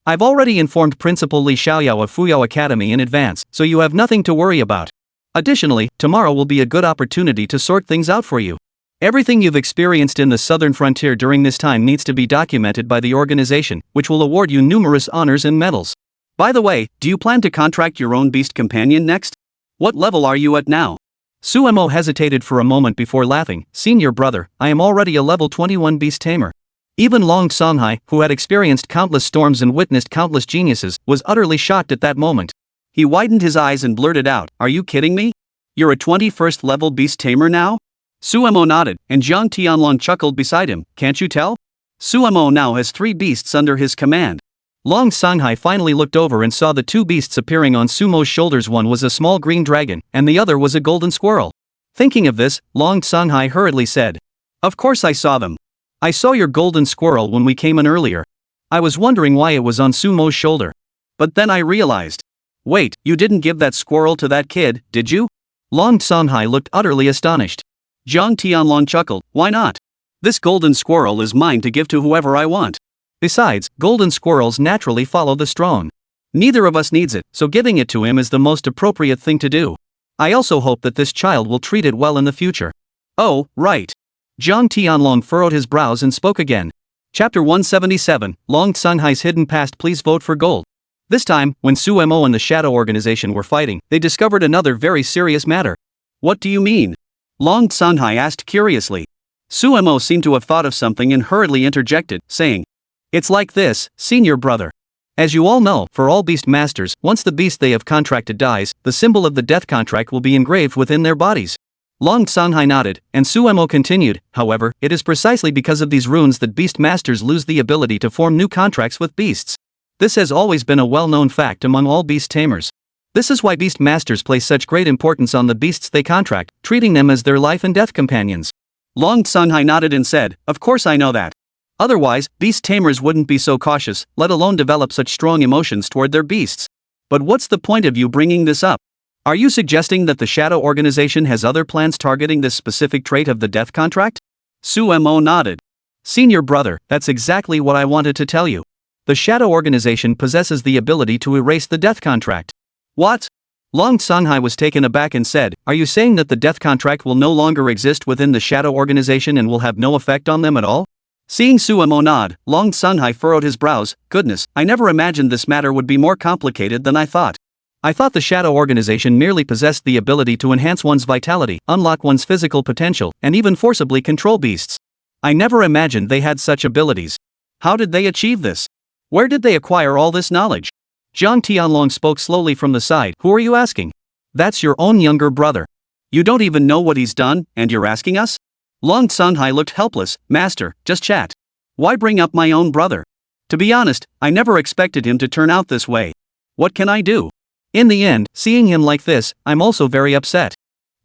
I've already informed Principal Li Xiaoyao of Fuyao Academy in advance, so you have nothing to worry about. Additionally, tomorrow will be a good opportunity to sort things out for you. Everything you've experienced in the southern frontier during this time needs to be documented by the organization, which will award you numerous honors and medals. By the way, do you plan to contract your own beast companion next? What level are you at now? Sumo hesitated for a moment before laughing. Senior brother, I am already a level 21 beast tamer. Even Long Sanghai, who had experienced countless storms and witnessed countless geniuses, was utterly shocked at that moment. He widened his eyes and blurted out, Are you kidding me? You're a 21st level beast tamer now? Sumo nodded, and Jiang Tianlong chuckled beside him. Can't you tell? Sumo now has 3 beasts under his command. Long Sanghai finally looked over and saw the 2 beasts appearing on Sumo's shoulders. One was a small green dragon, and the other was a golden squirrel. Thinking of this, Long Sanghai hurriedly said, Of course I saw them. I saw your golden squirrel when we came in earlier. I was wondering why it was on Sumo's shoulder. But then I realized. Wait, you didn't give that squirrel to that kid, did you? Long Songhai looked utterly astonished. Jiang Tianlong chuckled, why not? This golden squirrel is mine to give to whoever I want. Besides, golden squirrels naturally follow the strong. Neither of us needs it, so giving it to him is the most appropriate thing to do. I also hope that this child will treat it well in the future. Oh, right. Jiang Tianlong furrowed his brows and spoke again. Chapter 177, Long Songhai's Hidden Past. Please vote for gold. This time, when Su Mo and the Shadow Organization were fighting, they discovered another very serious matter. What do you mean? Long Songhai asked curiously. Su Mo seemed to have thought of something and hurriedly interjected, saying, it's like this, senior brother. As you all know, for all beast masters, once the beast they have contracted dies, the symbol of the death contract will be engraved within their bodies. Long Songhai nodded, and Su Mo continued, however, it is precisely because of these runes that beast masters lose the ability to form new contracts with beasts. This has always been a well-known fact among all beast tamers. This is why beast masters place such great importance on the beasts they contract, treating them as their life and death companions. Long Songhai nodded and said, of course I know that. Otherwise, beast tamers wouldn't be so cautious, let alone develop such strong emotions toward their beasts. But what's the point of you bringing this up? Are you suggesting that the Shadow Organization has other plans targeting this specific trait of the death contract? Su Mo nodded. Senior brother, that's exactly what I wanted to tell you. The Shadow Organization possesses the ability to erase the death contract. What? Long Songhai was taken aback and said, are you saying that the death contract will no longer exist within the Shadow Organization and will have no effect on them at all? Seeing Su Mo nod, Long Songhai furrowed his brows. Goodness, I never imagined this matter would be more complicated than I thought. I thought the Shadow Organization merely possessed the ability to enhance one's vitality, unlock one's physical potential, and even forcibly control beasts. I never imagined they had such abilities. How did they achieve this? Where did they acquire all this knowledge? Jiang Tianlong spoke slowly from the side. Who are you asking? That's your own younger brother. You don't even know what he's done, and you're asking us? Long Songhai looked helpless. Master, just chat. Why bring up my own brother? To be honest, I never expected him to turn out this way. What can I do? In the end, seeing him like this, I'm also very upset.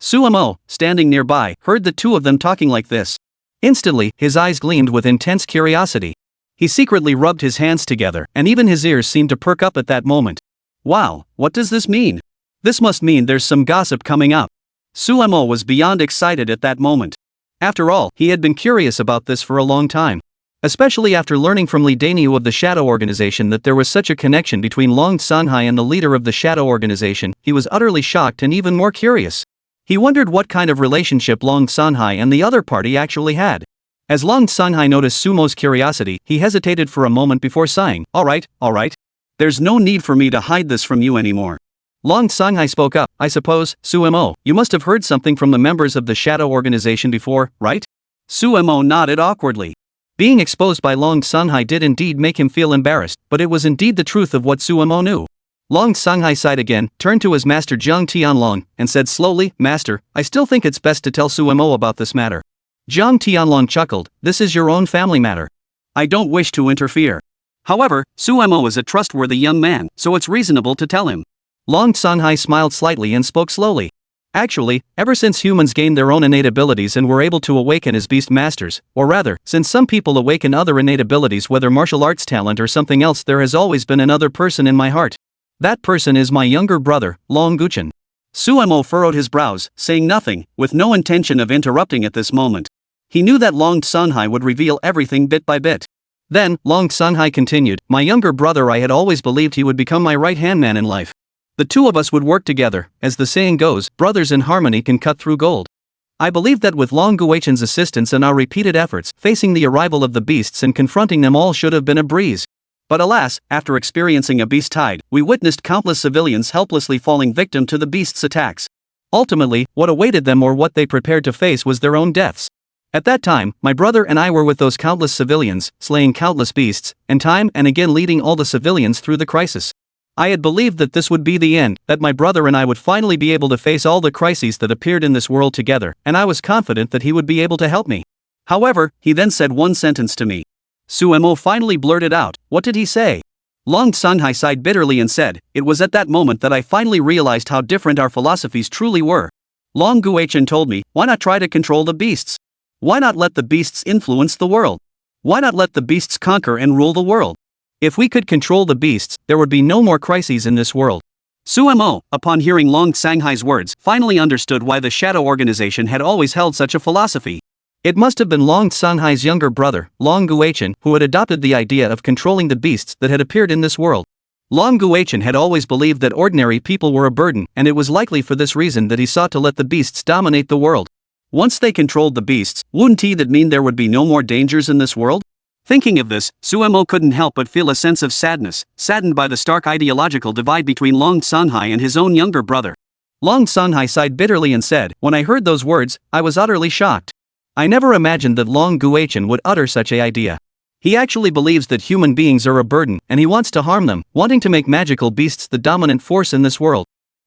Su Mo, standing nearby, heard the two of them talking like this. Instantly, his eyes gleamed with intense curiosity. He secretly rubbed his hands together, and even his ears seemed to perk up at that moment. Wow, what does this mean? This must mean there's some gossip coming up. Su Mo was beyond excited at that moment. After all, he had been curious about this for a long time. Especially after learning from Li Daniu of the Shadow Organization that there was such a connection between Long Songhai and the leader of the Shadow Organization, he was utterly shocked and even more curious. He wondered what kind of relationship Long Songhai and the other party actually had. As Long Songhai noticed Sumo's curiosity, he hesitated for a moment before sighing, alright. There's no need for me to hide this from you anymore. Long Songhai spoke up, I suppose, Su Mo, you must have heard something from the members of the Shadow Organization before, right? Su Mo nodded awkwardly. Being exposed by Long Songhai did indeed make him feel embarrassed, but it was indeed the truth of what Su Mo knew. Long Songhai sighed again, turned to his master Jiang Tianlong, and said slowly, Master, I still think it's best to tell Su Mo about this matter. Jiang Tianlong chuckled, this is your own family matter. I don't wish to interfere. However, Su Mo is a trustworthy young man, so it's reasonable to tell him. Long Songhai smiled slightly and spoke slowly. Actually, ever since humans gained their own innate abilities and were able to awaken as beast masters, or rather, since some people awaken other innate abilities whether martial arts talent or something else, there has always been another person in my heart. That person is my younger brother, Long Guchen. Su Mo furrowed his brows, saying nothing, with no intention of interrupting at this moment. He knew that Long Songhai would reveal everything bit by bit. Then, Long Songhai continued, my younger brother, I had always believed he would become my right-hand man in life. The two of us would work together, as the saying goes, brothers in harmony can cut through gold. I believed that with Long Guechen's assistance and our repeated efforts, facing the arrival of the beasts and confronting them all should have been a breeze. But alas, after experiencing a beast tide, we witnessed countless civilians helplessly falling victim to the beasts' attacks. Ultimately, what awaited them or what they prepared to face was their own deaths. At that time, my brother and I were with those countless civilians, slaying countless beasts, and time and again leading all the civilians through the crisis. I had believed that this would be the end, that my brother and I would finally be able to face all the crises that appeared in this world together, and I was confident that he would be able to help me. However, he then said one sentence to me. Su Mo finally blurted out, what did he say? Long Songhai sighed bitterly and said, it was at that moment that I finally realized how different our philosophies truly were. Long Guechen told me, why not try to control the beasts? Why not let the beasts influence the world? Why not let the beasts conquer and rule the world? If we could control the beasts, there would be no more crises in this world. Sumo, upon hearing Long Sanghai's words, finally understood why the Shadow Organization had always held such a philosophy. It must have been Long Sanghai's younger brother, Long Guichen, who had adopted the idea of controlling the beasts that had appeared in this world. Long Guichen had always believed that ordinary people were a burden, and it was likely for this reason that he sought to let the beasts dominate the world. Once they controlled the beasts, wouldn't that mean there would be no more dangers in this world? Thinking of this, Sumo couldn't help but feel a sense of sadness, saddened by the stark ideological divide between Long Sanghai and his own younger brother. Long Sanghai sighed bitterly and said, "When I heard those words, I was utterly shocked. I never imagined that Long Guichen would utter such an idea. He actually believes that human beings are a burden, and he wants to harm them, wanting to make magical beasts the dominant force in this world."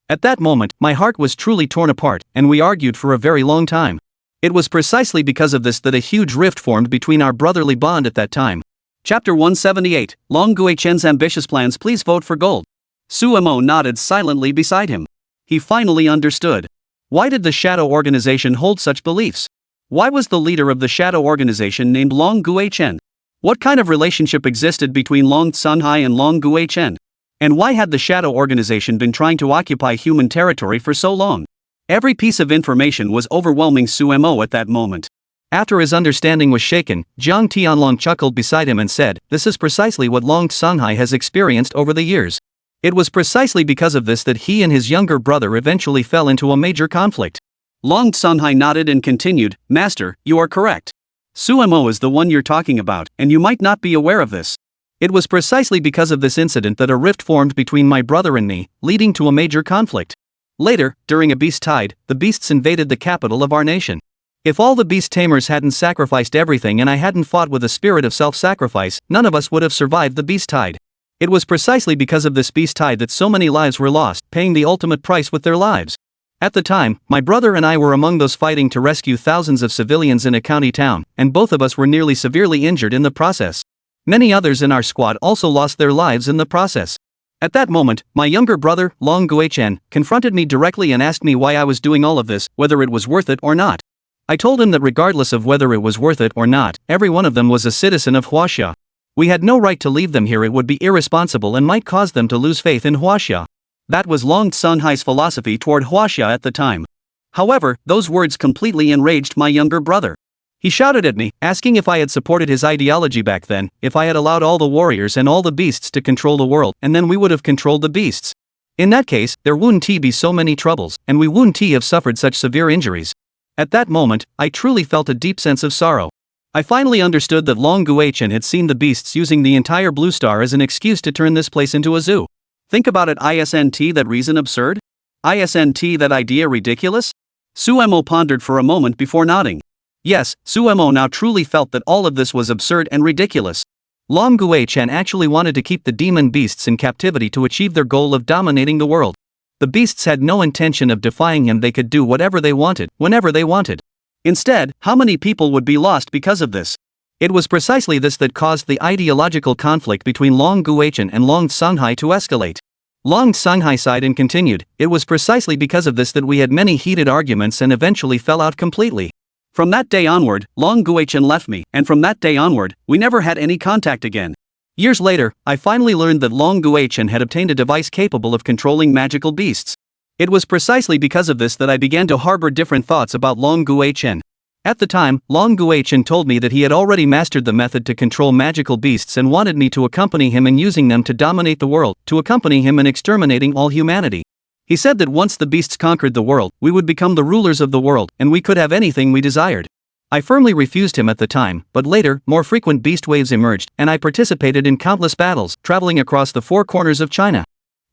At that moment, my heart was truly torn apart, and we argued for a very long time. It was precisely because of this that a huge rift formed between our brotherly bond at that time. Chapter 178, Long Guichen's ambitious plans. Please vote for gold. Sumo nodded silently beside him. He finally understood. Why did the Shadow Organization hold such beliefs? Why was the leader of the Shadow Organization named Long Guichen? What kind of relationship existed between Long Sanghai and Long Guichen? And why had the Shadow Organization been trying to occupy human territory for so long? Every piece of information was overwhelming Sumo at that moment. After his understanding was shaken, Jiang Tianlong chuckled beside him and said, "This is precisely what Long Sanghai has experienced over the years. It was precisely because of this that he and his younger brother eventually fell into a major conflict." Long Sanghai nodded and continued, "Master, you are correct. Sumo is the one you're talking about, and you might not be aware of this. It was precisely because of this incident that a rift formed between my brother and me, leading to a major conflict. Later, during a beast tide, the beasts invaded the capital of our nation. If all the beast tamers hadn't sacrificed everything and I hadn't fought with a spirit of self-sacrifice, none of us would have survived the beast tide. It was precisely because of this beast tide that so many lives were lost, paying the ultimate price with their lives. At the time, my brother and I were among those fighting to rescue thousands of civilians in a county town, and both of us were nearly severely injured in the process. Many others in our squad also lost their lives in the process. At that moment, my younger brother, Long Guichen, confronted me directly and asked me why I was doing all of this, whether it was worth it or not. I told him that regardless of whether it was worth it or not, every one of them was a citizen of Huaxia. We had no right to leave them here. It would be irresponsible and might cause them to lose faith in Huaxia. That was Long Sanghai's philosophy toward Huaxia at the time. However, those words completely enraged my younger brother. He shouted at me, asking if I had supported his ideology back then, if I had allowed all the warriors and all the beasts to control the world, and then we would have controlled the beasts. In that case, there wouldn't be so many troubles, and we wouldn't have suffered such severe injuries. At that moment, I truly felt a deep sense of sorrow. I finally understood that Long Guichen had seen the beasts using the entire Blue Star as an excuse to turn this place into a zoo. Think about it. Isn't that reason absurd? Isn't that idea ridiculous? Sumo pondered for a moment before nodding. Yes, Sumo now truly felt that all of this was absurd and ridiculous. Long Guichen actually wanted to keep the demon beasts in captivity to achieve their goal of dominating the world. The beasts had no intention of defying him. They could do whatever they wanted, whenever they wanted. Instead, how many people would be lost because of this? It was precisely this that caused the ideological conflict between Long Guichen and Long Sanghai to escalate. Long Sanghai sighed and continued, "It was precisely because of this that we had many heated arguments and eventually fell out completely. From that day onward, Long Guichen left me, and from that day onward, we never had any contact again. Years later, I finally learned that Long Guichen had obtained a device capable of controlling magical beasts. It was precisely because of this that I began to harbor different thoughts about Long Guichen. At the time, Long Guichen told me that he had already mastered the method to control magical beasts and wanted me to accompany him in using them to dominate the world, to accompany him in exterminating all humanity. He said that once the beasts conquered the world, we would become the rulers of the world, and we could have anything we desired. I firmly refused him at the time, but later, more frequent beast waves emerged, and I participated in countless battles, traveling across the four corners of China.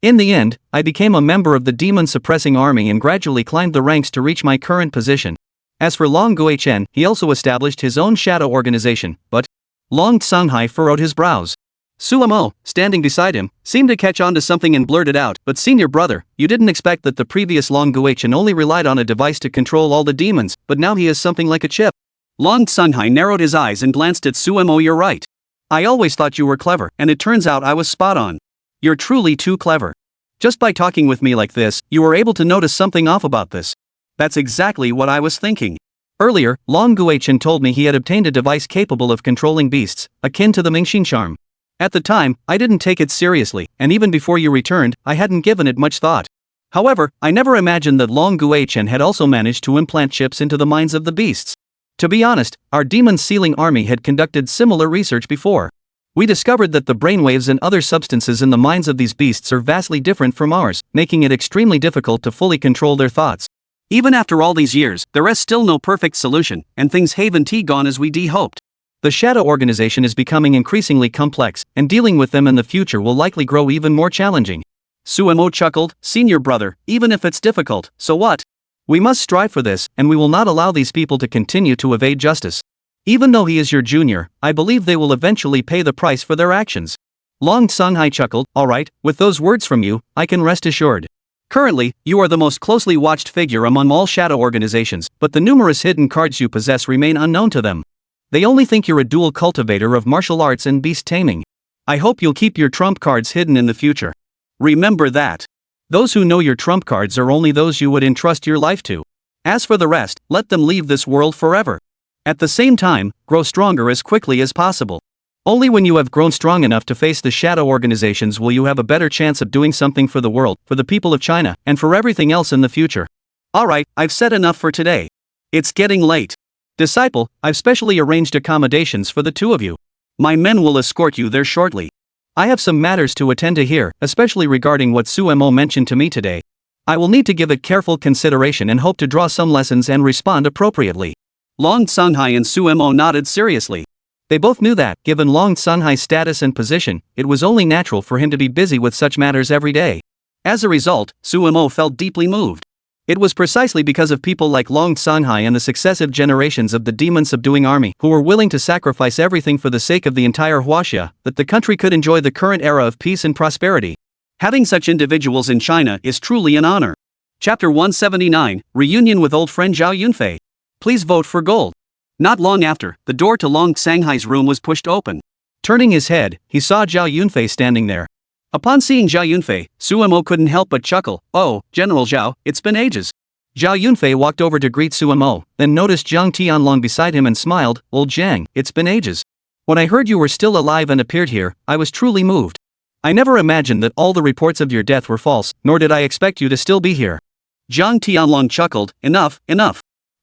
In the end, I became a member of the demon-suppressing army and gradually climbed the ranks to reach my current position. As for Long Guichen, he also established his own shadow organization, but Long Sanghai furrowed his brows. Sumo, standing beside him, seemed to catch on to something and blurted out, "But senior brother, you didn't expect that the previous Long Guichen only relied on a device to control all the demons, but now he has something like a chip." Long Sanghai narrowed his eyes and glanced at Sumo. "You're right. I always thought you were clever, and it turns out I was spot on. You're truly too clever. Just by talking with me like this, you were able to notice something off about this." That's exactly what I was thinking. Earlier, Long Guichen told me he had obtained a device capable of controlling beasts, akin to the Mingxin charm. At the time, I didn't take it seriously, and even before you returned, I hadn't given it much thought. However, I never imagined that Long Guichen had also managed to implant chips into the minds of the beasts. To be honest, our demon sealing army had conducted similar research before. We discovered that the brainwaves and other substances in the minds of these beasts are vastly different from ours, making it extremely difficult to fully control their thoughts. Even after all these years, there is still no perfect solution, and things haven't gone as we hoped. The shadow organization is becoming increasingly complex, and dealing with them in the future will likely grow even more challenging. Suemo chuckled, "Senior brother, even if it's difficult, so what? We must strive for this, and we will not allow these people to continue to evade justice. Even though he is your junior, I believe they will eventually pay the price for their actions." Long Songhai chuckled, "Alright, with those words from you, I can rest assured. Currently, you are the most closely watched figure among all shadow organizations, but the numerous hidden cards you possess remain unknown to them. They only think you're a dual cultivator of martial arts and beast taming. I hope you'll keep your trump cards hidden in the future. Remember that. Those who know your trump cards are only those you would entrust your life to. As for the rest, let them leave this world forever. At the same time, grow stronger as quickly as possible. Only when you have grown strong enough to face the shadow organizations will you have a better chance of doing something for the world, for the people of China, and for everything else in the future. Alright, I've said enough for today. It's getting late. Disciple, I've specially arranged accommodations for the two of you. My men will escort you there shortly. I have some matters to attend to here, especially regarding what Suemo mentioned to me today. I will need to give it careful consideration and hope to draw some lessons and respond appropriately. Long Songhai and Suemo nodded seriously. They both knew that, given Long Songhai's status and position, it was only natural for him to be busy with such matters every day. As a result, Suemo felt deeply moved. It was precisely because of people like Long Songhai and the successive generations of the demon-subduing army who were willing to sacrifice everything for the sake of the entire Huaxia that the country could enjoy the current era of peace and prosperity. Having such individuals in China is truly an honor. Chapter 179, Reunion with Old Friend Zhao Yunfei. Please vote for gold. Not long after, the door to Long Songhai's room was pushed open. Turning his head, he saw Zhao Yunfei standing there. Upon seeing Zhao Yunfei, Suemo couldn't help but chuckle. "Oh, General Zhao, it's been ages." Zhao Yunfei walked over to greet Suemo, then noticed Jiang Tianlong beside him and smiled. "Old Jiang, it's been ages. When I heard you were still alive and appeared here, I was truly moved. I never imagined that all the reports of your death were false, nor did I expect you to still be here." Jiang Tianlong chuckled. Enough.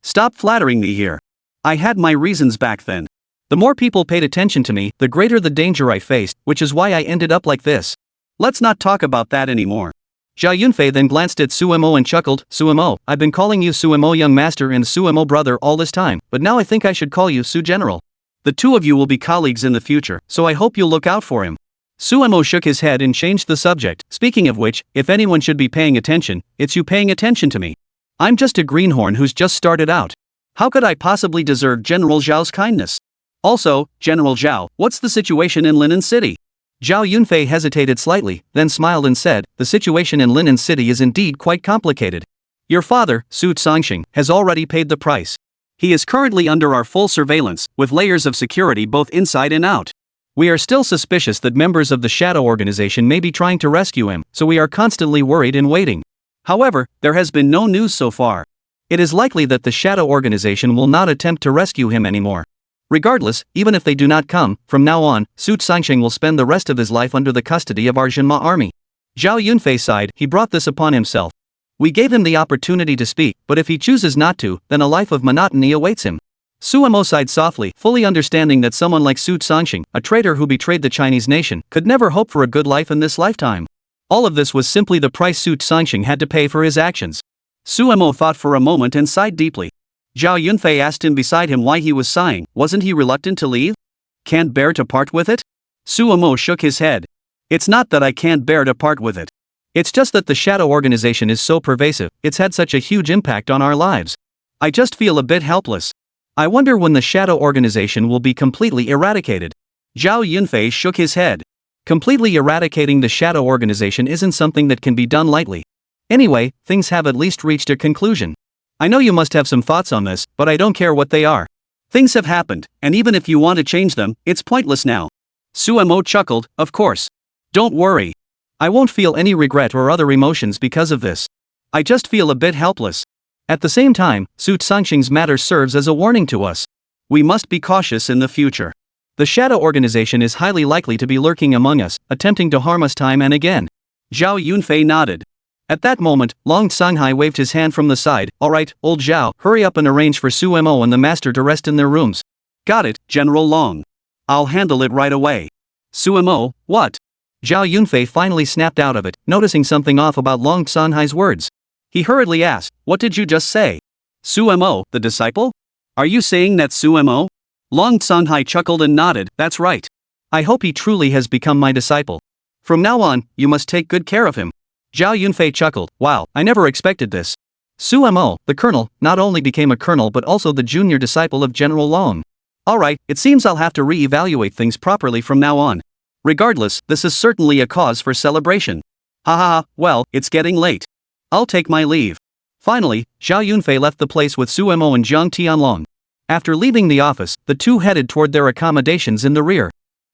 Stop flattering me here. I had my reasons back then. The more people paid attention to me, the greater the danger I faced, which is why I ended up like this. Let's not talk about that anymore. Zhao Yunfei then glanced at Suemo and chuckled. "Suemo, I've been calling you Suemo young master and Suemo brother all this time, but now I think I should call you Su General. The two of you will be colleagues in the future, so I hope you'll look out for him." Suemo shook his head and changed the subject. "Speaking of which, if anyone should be paying attention, it's you paying attention to me. I'm just a greenhorn who's just started out. How could I possibly deserve General Zhao's kindness? Also, General Zhao, what's the situation in Linen City?" Zhao Yunfei hesitated slightly, then smiled and said, "The situation in Linen City is indeed quite complicated. Your father, Su Zongxing, has already paid the price. He is currently under our full surveillance, with layers of security both inside and out. We are still suspicious that members of the Shadow Organization may be trying to rescue him, so we are constantly worried and waiting. However, there has been no news so far. It is likely that the Shadow Organization will not attempt to rescue him anymore. Regardless, even if they do not come, from now on, Su Zongxing will spend the rest of his life under the custody of our Jinma army." Zhao Yunfei sighed. He brought this upon himself. We gave him the opportunity to speak, but if he chooses not to, then a life of monotony awaits him. Suemo sighed softly, fully understanding that someone like Su Zongxing, a traitor who betrayed the Chinese nation, could never hope for a good life in this lifetime. All of this was simply the price Su Zongxing had to pay for his actions. Suemo thought for a moment and sighed deeply. Zhao Yunfei asked him beside him why he was sighing. Wasn't he reluctant to leave? Can't bear to part with it? Suemo shook his head. It's not that I can't bear to part with it. It's just that the Shadow Organization is so pervasive, it's had such a huge impact on our lives. I just feel a bit helpless. I wonder when the Shadow Organization will be completely eradicated. Zhao Yunfei shook his head. Completely eradicating the Shadow Organization isn't something that can be done lightly. Anyway, things have at least reached a conclusion. I know you must have some thoughts on this, but I don't care what they are. Things have happened, and even if you want to change them, it's pointless now. Suemo chuckled. Of course. Don't worry. I won't feel any regret or other emotions because of this. I just feel a bit helpless. At the same time, Su Zongxing's matter serves as a warning to us. We must be cautious in the future. The shadow organization is highly likely to be lurking among us, attempting to harm us time and again. Zhao Yunfei nodded. At that moment, Long Sanghai waved his hand from the side. Alright, old Zhao, hurry up and arrange for Su Mo and the master to rest in their rooms. Got it, General Long. I'll handle it right away. Su Mo, what? Zhao Yunfei finally snapped out of it, noticing something off about Long Sanghai's words. He hurriedly asked, what did you just say? Su Mo, the disciple? Are you saying that Su Mo? Long Sanghai chuckled and nodded, that's right. I hope he truly has become my disciple. From now on, you must take good care of him. Zhao Yunfei chuckled, wow, I never expected this. Su Mo, the colonel, not only became a colonel but also the junior disciple of General Long. Alright, it seems I'll have to re-evaluate things properly from now on. Regardless, this is certainly a cause for celebration. Haha, well, it's getting late. I'll take my leave. Finally, Zhao Yunfei left the place with Su Mo and Jiang Tianlong. After leaving the office, the two headed toward their accommodations in the rear.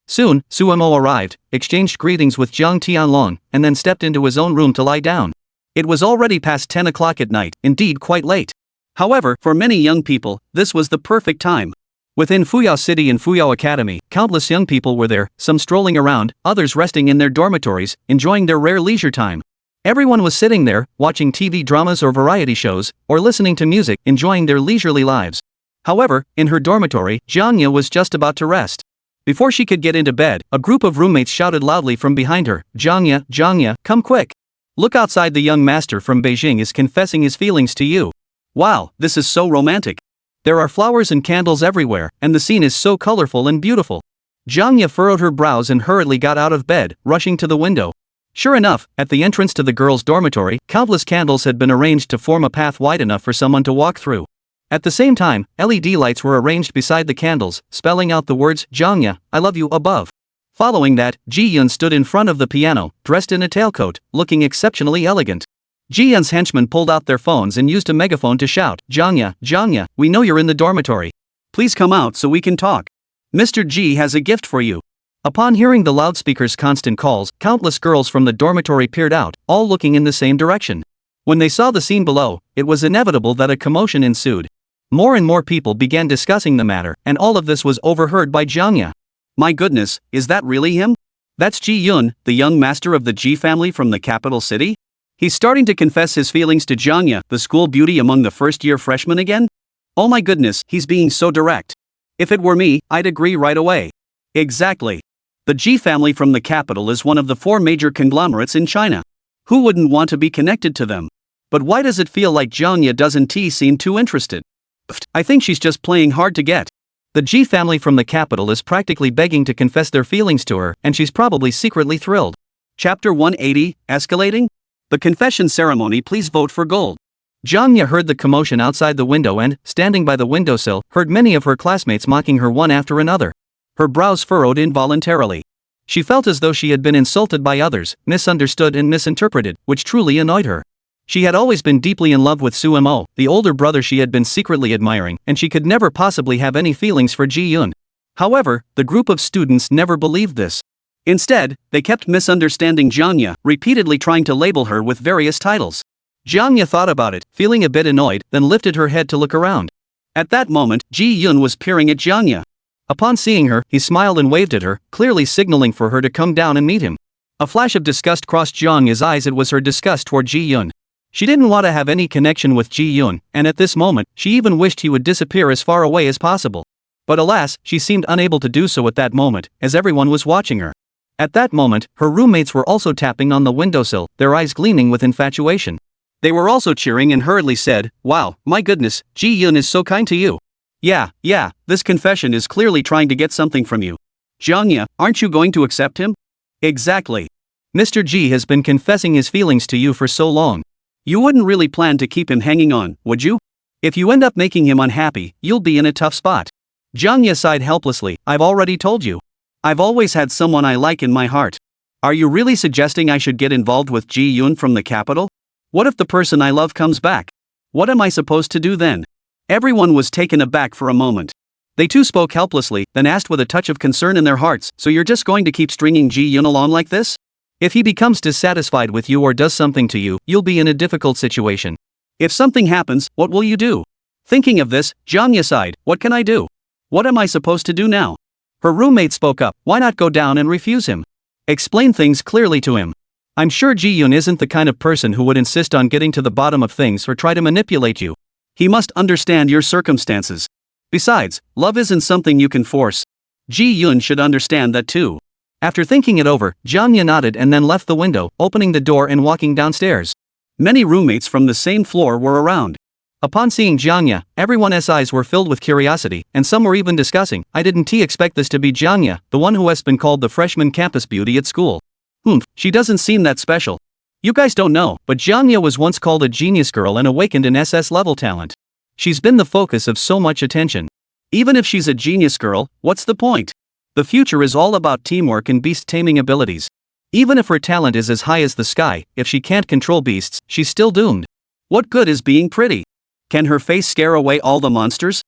Soon, Su Mo arrived, exchanged greetings with Jiang Tianlong, and then stepped into his own room to lie down. It was already past 10 o'clock at night, indeed quite late. However, for many young people, this was the perfect time. Within Fuyao City and Fuyao Academy, countless young people were there, some strolling around, others resting in their dormitories, enjoying their rare leisure time. Everyone was sitting there, watching TV dramas or variety shows, or listening to music, enjoying their leisurely lives. However, in her dormitory, Jiang Ya was just about to rest. Before she could get into bed, a group of roommates shouted loudly from behind her, Jiang Ya, come quick. Look outside, the young master from Beijing is confessing his feelings to you. Wow, this is so romantic. There are flowers and candles everywhere, and the scene is so colorful and beautiful. Jiang Ya furrowed her brows and hurriedly got out of bed, rushing to the window. Sure enough, at the entrance to the girls' dormitory, countless candles had been arranged to form a path wide enough for someone to walk through. At the same time, LED lights were arranged beside the candles, spelling out the words, Jiang Ya, I love you, above. Following that, Ji Yun stood in front of the piano, dressed in a tailcoat, looking exceptionally elegant. Ji Yun's henchmen pulled out their phones and used a megaphone to shout, Jiang Ya, we know you're in the dormitory. Please come out so we can talk. Mr. Ji has a gift for you. Upon hearing the loudspeaker's constant calls, countless girls from the dormitory peered out, all looking in the same direction. When they saw the scene below, it was inevitable that a commotion ensued. More and more people began discussing the matter, and all of this was overheard by Jiang Ya. My goodness, is that really him? That's Ji Yun, the young master of the Ji family from the capital city? He's starting to confess his feelings to Jiang Ya, the school beauty among the first-year freshmen again? Oh my goodness, he's being so direct. If it were me, I'd agree right away. Exactly. The Ji family from the capital is one of the 4 major conglomerates in China. Who wouldn't want to be connected to them? But why does it feel like Jiang Ya doesn't seem too interested? I think she's just playing hard to get. The Ji family from the capital is practically begging to confess their feelings to her, and she's probably secretly thrilled. Chapter 180, Escalating? The confession ceremony. Please vote for gold. Jiang Ya heard the commotion outside the window and, standing by the windowsill, heard many of her classmates mocking her one after another. Her brows furrowed involuntarily. She felt as though she had been insulted by others, misunderstood and misinterpreted, which truly annoyed her. She had always been deeply in love with Su Mo, the older brother she had been secretly admiring, and she could never possibly have any feelings for Ji Yun. However, the group of students never believed this. Instead, they kept misunderstanding Jiang Ya, repeatedly trying to label her with various titles. Jiang Ya thought about it, feeling a bit annoyed, then lifted her head to look around. At that moment, Ji Yun was peering at Jiang Ya. Upon seeing her, he smiled and waved at her, clearly signaling for her to come down and meet him. A flash of disgust crossed Jiang Ya's eyes. It was her disgust toward Ji Yun. She didn't want to have any connection with Ji Yun, and at this moment, she even wished he would disappear as far away as possible. But alas, she seemed unable to do so at that moment, as everyone was watching her. At that moment, her roommates were also tapping on the windowsill, their eyes gleaming with infatuation. They were also cheering and hurriedly said, wow, my goodness, Ji Yun is so kind to you. Yeah, this confession is clearly trying to get something from you. Jiang Ya, aren't you going to accept him? Exactly. Mr. Ji has been confessing his feelings to you for so long. You wouldn't really plan to keep him hanging on, would you? If you end up making him unhappy, you'll be in a tough spot. Jiang Ya sighed helplessly, I've already told you. I've always had someone I like in my heart. Are you really suggesting I should get involved with Ji Yun from the capital? What if the person I love comes back? What am I supposed to do then? Everyone was taken aback for a moment. They too spoke helplessly, then asked with a touch of concern in their hearts, so you're just going to keep stringing Ji Yun along like this? If he becomes dissatisfied with you or does something to you, you'll be in a difficult situation. If something happens, what will you do? Thinking of this, Jiang Ya sighed, what can I do? What am I supposed to do now? Her roommate spoke up, why not go down and refuse him? Explain things clearly to him. I'm sure Ji-yoon isn't the kind of person who would insist on getting to the bottom of things or try to manipulate you. He must understand your circumstances. Besides, love isn't something you can force. Ji-yoon should understand that too. After thinking it over, Jiang Ya nodded and then left the window, opening the door and walking downstairs. Many roommates from the same floor were around. Upon seeing Jiang Ya, everyone's eyes were filled with curiosity, and some were even discussing, I didn't expect this to be Jiang Ya, the one who has been called the freshman campus beauty at school. She doesn't seem that special. You guys don't know, but Jiang Ya was once called a genius girl and awakened an SS level talent. She's been the focus of so much attention. Even if she's a genius girl, what's the point? The future is all about teamwork and beast taming abilities. Even if her talent is as high as the sky, if she can't control beasts, she's still doomed. What good is being pretty? Can her face scare away all the monsters?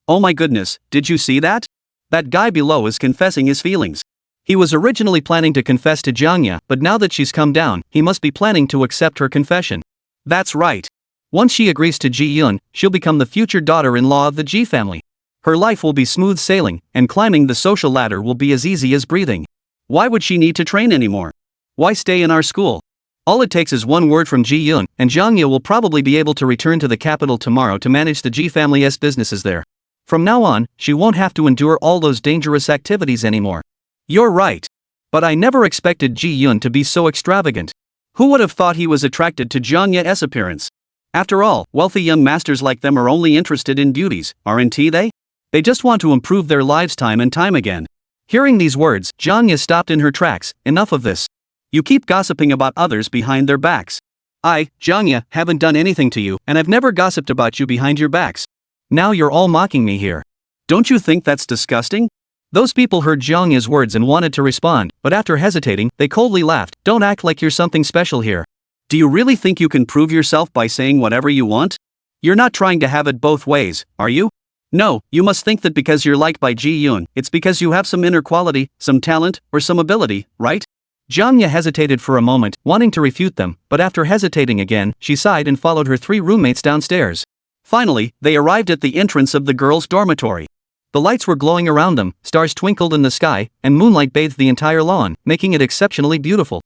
Oh my goodness, did you see that? That guy below is confessing his feelings. He was originally planning to confess to Jiang Ya, but now that she's come down, he must be planning to accept her confession. That's right. Once she agrees to Ji-yoon, she'll become the future daughter-in-law of the Ji family. Her life will be smooth sailing, and climbing the social ladder will be as easy as breathing. Why would she need to train anymore? Why stay in our school? All it takes is one word from Ji-yoon, and Jiang Ya will probably be able to return to the capital tomorrow to manage the Ji family's businesses there. From now on, she won't have to endure all those dangerous activities anymore. You're right. But I never expected Ji-yoon to be so extravagant. Who would have thought he was attracted to Jiang Ya's appearance? After all, wealthy young masters like them are only interested in beauties, aren't they? They just want to improve their lives time and time again. Hearing these words, Jiang Ya stopped in her tracks. Enough of this. You keep gossiping about others behind their backs. I, Jiang Ya, haven't done anything to you, and I've never gossiped about you behind your backs. Now you're all mocking me here. Don't you think that's disgusting? Those people heard Jiang Ya's words and wanted to respond, but after hesitating, they coldly laughed. Don't act like you're something special here. Do you really think you can prove yourself by saying whatever you want? You're not trying to have it both ways, are you? No, you must think that because you're liked by Ji-yoon, it's because you have some inner quality, some talent, or some ability, right? Jiang Ya hesitated for a moment, wanting to refute them, but after hesitating again, she sighed and followed her 3 roommates downstairs. Finally, they arrived at the entrance of the girls' dormitory. The lights were glowing around them, stars twinkled in the sky, and moonlight bathed the entire lawn, making it exceptionally beautiful.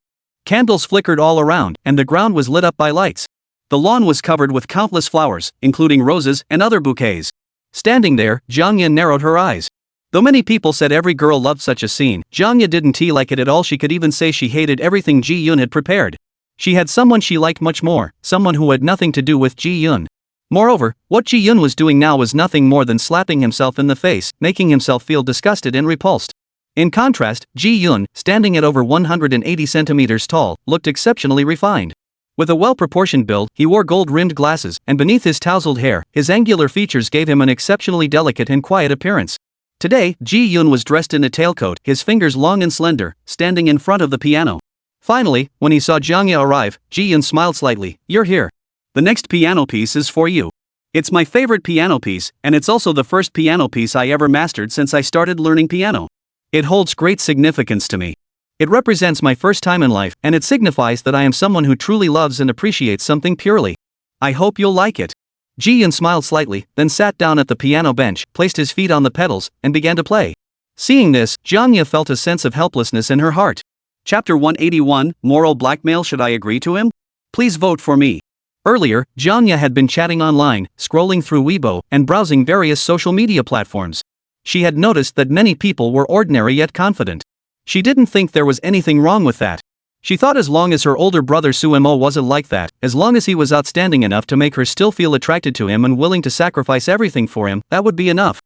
Candles flickered all around, and the ground was lit up by lights. The lawn was covered with countless flowers, including roses and other bouquets. Standing there, Jiang Ya narrowed her eyes. Though many people said every girl loved such a scene, Jiang Ya didn't like it at all. She could even say she hated everything Ji-yoon had prepared. She had someone she liked much more, someone who had nothing to do with Ji-yoon. Moreover, what Ji-yoon was doing now was nothing more than slapping himself in the face, making himself feel disgusted and repulsed. In contrast, Ji-yoon, standing at over 180 centimeters tall, looked exceptionally refined. With a well-proportioned build, he wore gold-rimmed glasses, and beneath his tousled hair, his angular features gave him an exceptionally delicate and quiet appearance. Today, Ji-yoon was dressed in a tailcoat, his fingers long and slender, standing in front of the piano. Finally, when he saw Jiang Ya arrive, Ji-yoon smiled slightly. You're here. The next piano piece is for you. It's my favorite piano piece, and it's also the first piano piece I ever mastered since I started learning piano. It holds great significance to me. It represents my first time in life, and it signifies that I am someone who truly loves and appreciates something purely. I hope you'll like it. Ji-yoon smiled slightly, then sat down at the piano bench, placed his feet on the pedals, and began to play. Seeing this, Jiang Ya felt a sense of helplessness in her heart. Chapter 181, Moral Blackmail. Should I agree to him? Please vote for me. Earlier, Jiang Ya had been chatting online, scrolling through Weibo, and browsing various social media platforms. She had noticed that many people were ordinary yet confident. She didn't think there was anything wrong with that. She thought as long as her older brother Suemo wasn't like that, as long as he was outstanding enough to make her still feel attracted to him and willing to sacrifice everything for him, that would be enough.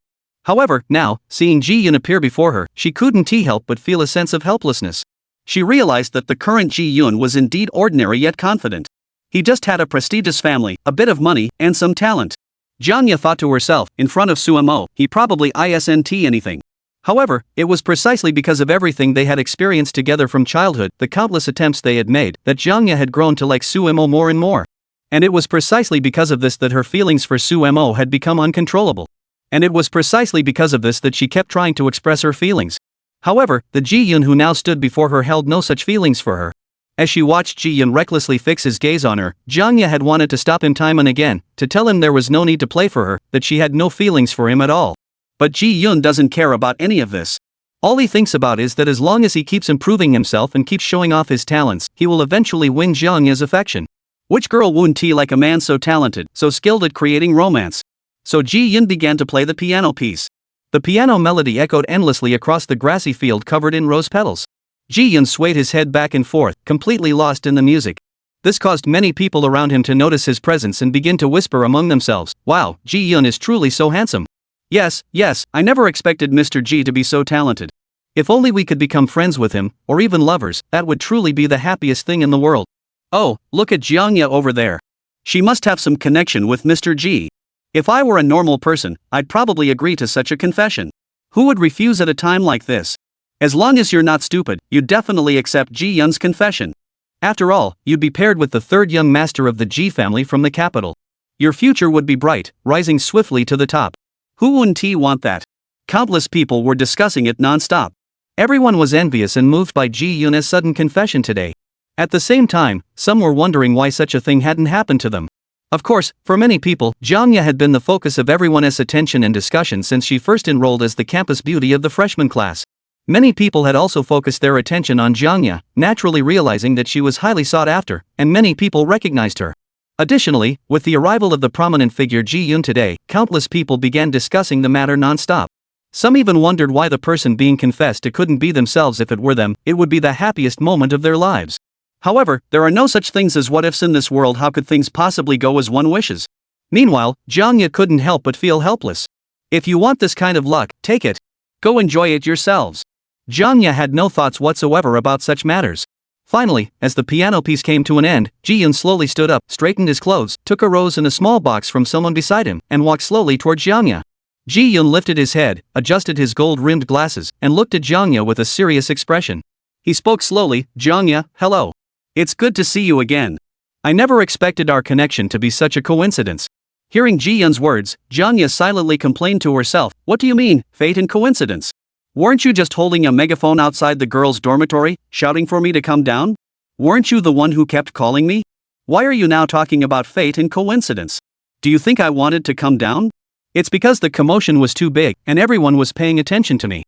However, now, seeing Ji-yoon appear before her, she couldn't help but feel a sense of helplessness. She realized that the current Ji-yoon was indeed ordinary yet confident. He just had a prestigious family, a bit of money, and some talent. Jiang Ya thought to herself, in front of Suemo, he probably isn't anything. However, it was precisely because of everything they had experienced together from childhood, the countless attempts they had made, that Jiang Ya had grown to like Suemo more and more. And it was precisely because of this that her feelings for Suemo had become uncontrollable. And it was precisely because of this that she kept trying to express her feelings. However, the Ji-yoon who now stood before her held no such feelings for her. As she watched Ji-yoon recklessly fix his gaze on her, Jiang Ya had wanted to stop him time and again, to tell him there was no need to play for her, that she had no feelings for him at all. But Ji-yoon doesn't care about any of this. All he thinks about is that as long as he keeps improving himself and keeps showing off his talents, he will eventually win Jiang Ya's affection. Which girl wouldn't like a man so talented, so skilled at creating romance? So Ji Yun began to play the piano piece. The piano melody echoed endlessly across the grassy field covered in rose petals. Ji Yun swayed his head back and forth, completely lost in the music. This caused many people around him to notice his presence and begin to whisper among themselves, "Wow, Ji Yun is truly so handsome. Yes, I never expected Mr. Ji to be so talented. If only we could become friends with him, or even lovers, that would truly be the happiest thing in the world. Oh, look at Jiang Ya over there. She must have some connection with Mr. Ji. If I were a normal person, I'd probably agree to such a confession. Who would refuse at a time like this? As long as you're not stupid, you'd definitely accept Ji Yun's confession. After all, you'd be paired with the third young master of the Ji family from the capital. Your future would be bright, rising swiftly to the top. Who wouldn't want that? Countless people were discussing it non-stop. Everyone was envious and moved by Ji Yun's sudden confession today. At the same time, some were wondering why such a thing hadn't happened to them. Of course, for many people, Jiang Ya had been the focus of everyone's attention and discussion since she first enrolled as the campus beauty of the freshman class. Many people had also focused their attention on Jiang Ya, naturally realizing that she was highly sought after, and many people recognized her. Additionally, with the arrival of the prominent figure Ji Yun today, countless people began discussing the matter non-stop. Some even wondered why the person being confessed to couldn't be themselves. If it were them, it would be the happiest moment of their lives. However, there are no such things as what-ifs in this world. How could things possibly go as one wishes? Meanwhile, Jiang Ya couldn't help but feel helpless. If you want this kind of luck, take it. Go enjoy it yourselves. Jiang Ya had no thoughts whatsoever about such matters. Finally, as the piano piece came to an end, Ji Yun slowly stood up, straightened his clothes, took a rose and a small box from someone beside him, and walked slowly toward Jiang Ya. Ji Yun lifted his head, adjusted his gold-rimmed glasses, and looked at Jiang Ya with a serious expression. He spoke slowly, "Jiang Ya, hello. It's good to see you again. I never expected our connection to be such a coincidence." Hearing Ji Yun's words, Jiang Ya silently complained to herself, "What do you mean, fate and coincidence? Weren't you just holding a megaphone outside the girls' dormitory, shouting for me to come down? Weren't you the one who kept calling me? Why are you now talking about fate and coincidence? Do you think I wanted to come down? It's because the commotion was too big, and everyone was paying attention to me.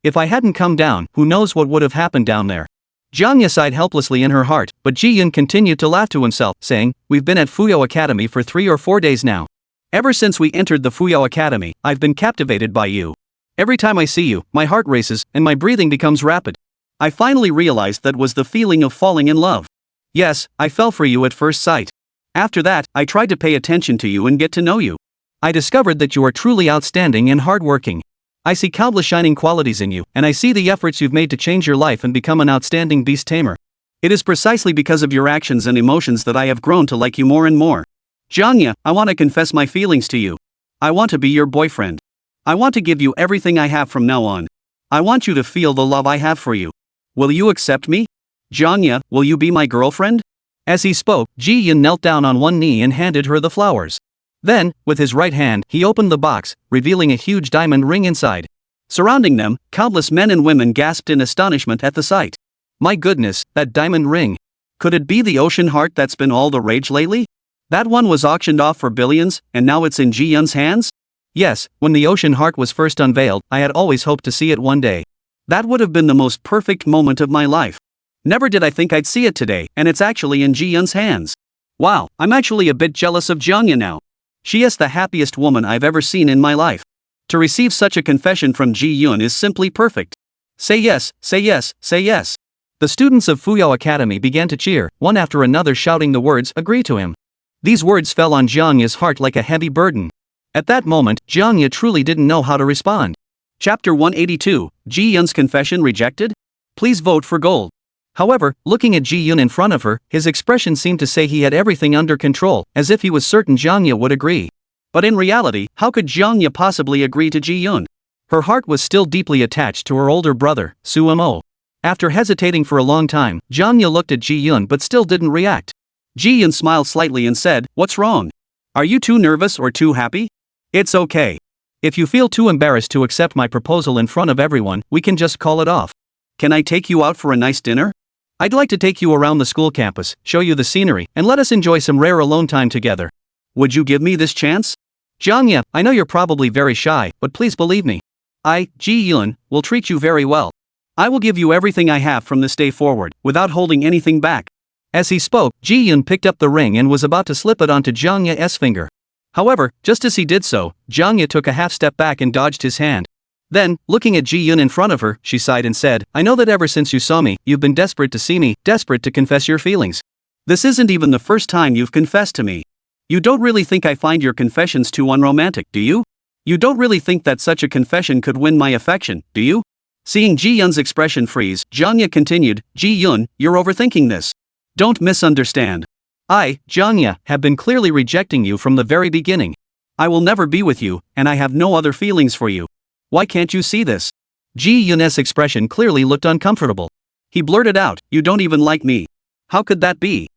If I hadn't come down, who knows what would have happened down there." Jiang Ya sighed helplessly in her heart, but Ji Yun continued to laugh to himself, saying, "We've been at Fuyao Academy for 3 or 4 days now. Ever since we entered the Fuyao Academy, I've been captivated by you. Every time I see you, my heart races, and my breathing becomes rapid. I finally realized that was the feeling of falling in love. Yes, I fell for you at first sight. After that, I tried to pay attention to you and get to know you. I discovered that you are truly outstanding and hardworking. I see countless shining qualities in you, and I see the efforts you've made to change your life and become an outstanding beast tamer. It is precisely because of your actions and emotions that I have grown to like you more and more. Jiang Ya, I want to confess my feelings to you. I want to be your boyfriend. I want to give you everything I have from now on. I want you to feel the love I have for you. Will you accept me? Jiang Ya, will you be my girlfriend?" As he spoke, Ji Yun knelt down on one knee and handed her the flowers. Then, with his right hand, he opened the box, revealing a huge diamond ring inside. Surrounding them, countless men and women gasped in astonishment at the sight. My goodness, that diamond ring. Could it be the ocean heart that's been all the rage lately? That one was auctioned off for billions, and now it's in Ji Yun's hands? Yes, when the ocean heart was first unveiled, I had always hoped to see it one day. That would have been the most perfect moment of my life. Never did I think I'd see it today, and it's actually in Ji Yun's hands. Wow, I'm actually a bit jealous of Jiang Ya now. She is the happiest woman I've ever seen in my life. To receive such a confession from Ji Yun is simply perfect. Say yes, say yes, say yes. The students of Fuyao Academy began to cheer, one after another shouting the words, "Agree to him." These words fell on Jiang Ya's heart like a heavy burden. At that moment, Jiang Ya truly didn't know how to respond. Chapter 182, Ji Yun's confession rejected? Please vote for gold. However, looking at Ji Yun in front of her, his expression seemed to say he had everything under control, as if he was certain Jiang Ya would agree. But in reality, how could Jiang Ya possibly agree to Ji Yun? Her heart was still deeply attached to her older brother, Su Mo. After hesitating for a long time, Jiang Ya looked at Ji Yun but still didn't react. Ji Yun smiled slightly and said, "What's wrong? Are you too nervous or too happy? It's okay. If you feel too embarrassed to accept my proposal in front of everyone, we can just call it off. Can I take you out for a nice dinner? I'd like to take you around the school campus, show you the scenery, and let us enjoy some rare alone time together. Would you give me this chance? Jiang Ya, I know you're probably very shy, but please believe me. I, Ji Yun, will treat you very well. I will give you everything I have from this day forward, without holding anything back. As he spoke, Ji Yun picked up the ring and was about to slip it onto Jiang Ya's finger. However, just as he did so, Jiang Ya took a half step back and dodged his hand. Then, looking at Ji Yun in front of her, she sighed and said, I know that ever since you saw me, you've been desperate to see me, desperate to confess your feelings. This isn't even the first time you've confessed to me. You don't really think I find your confessions too unromantic, do you? You don't really think that such a confession could win my affection, do you? Seeing Ji Yun's expression freeze, Jiang Ya continued, Ji Yun, you're overthinking this. Don't misunderstand. I, Jiang Ya, have been clearly rejecting you from the very beginning. I will never be with you, and I have no other feelings for you. Why can't you see this? Ji Yun's expression clearly looked uncomfortable. He blurted out, you don't even like me. How could that be?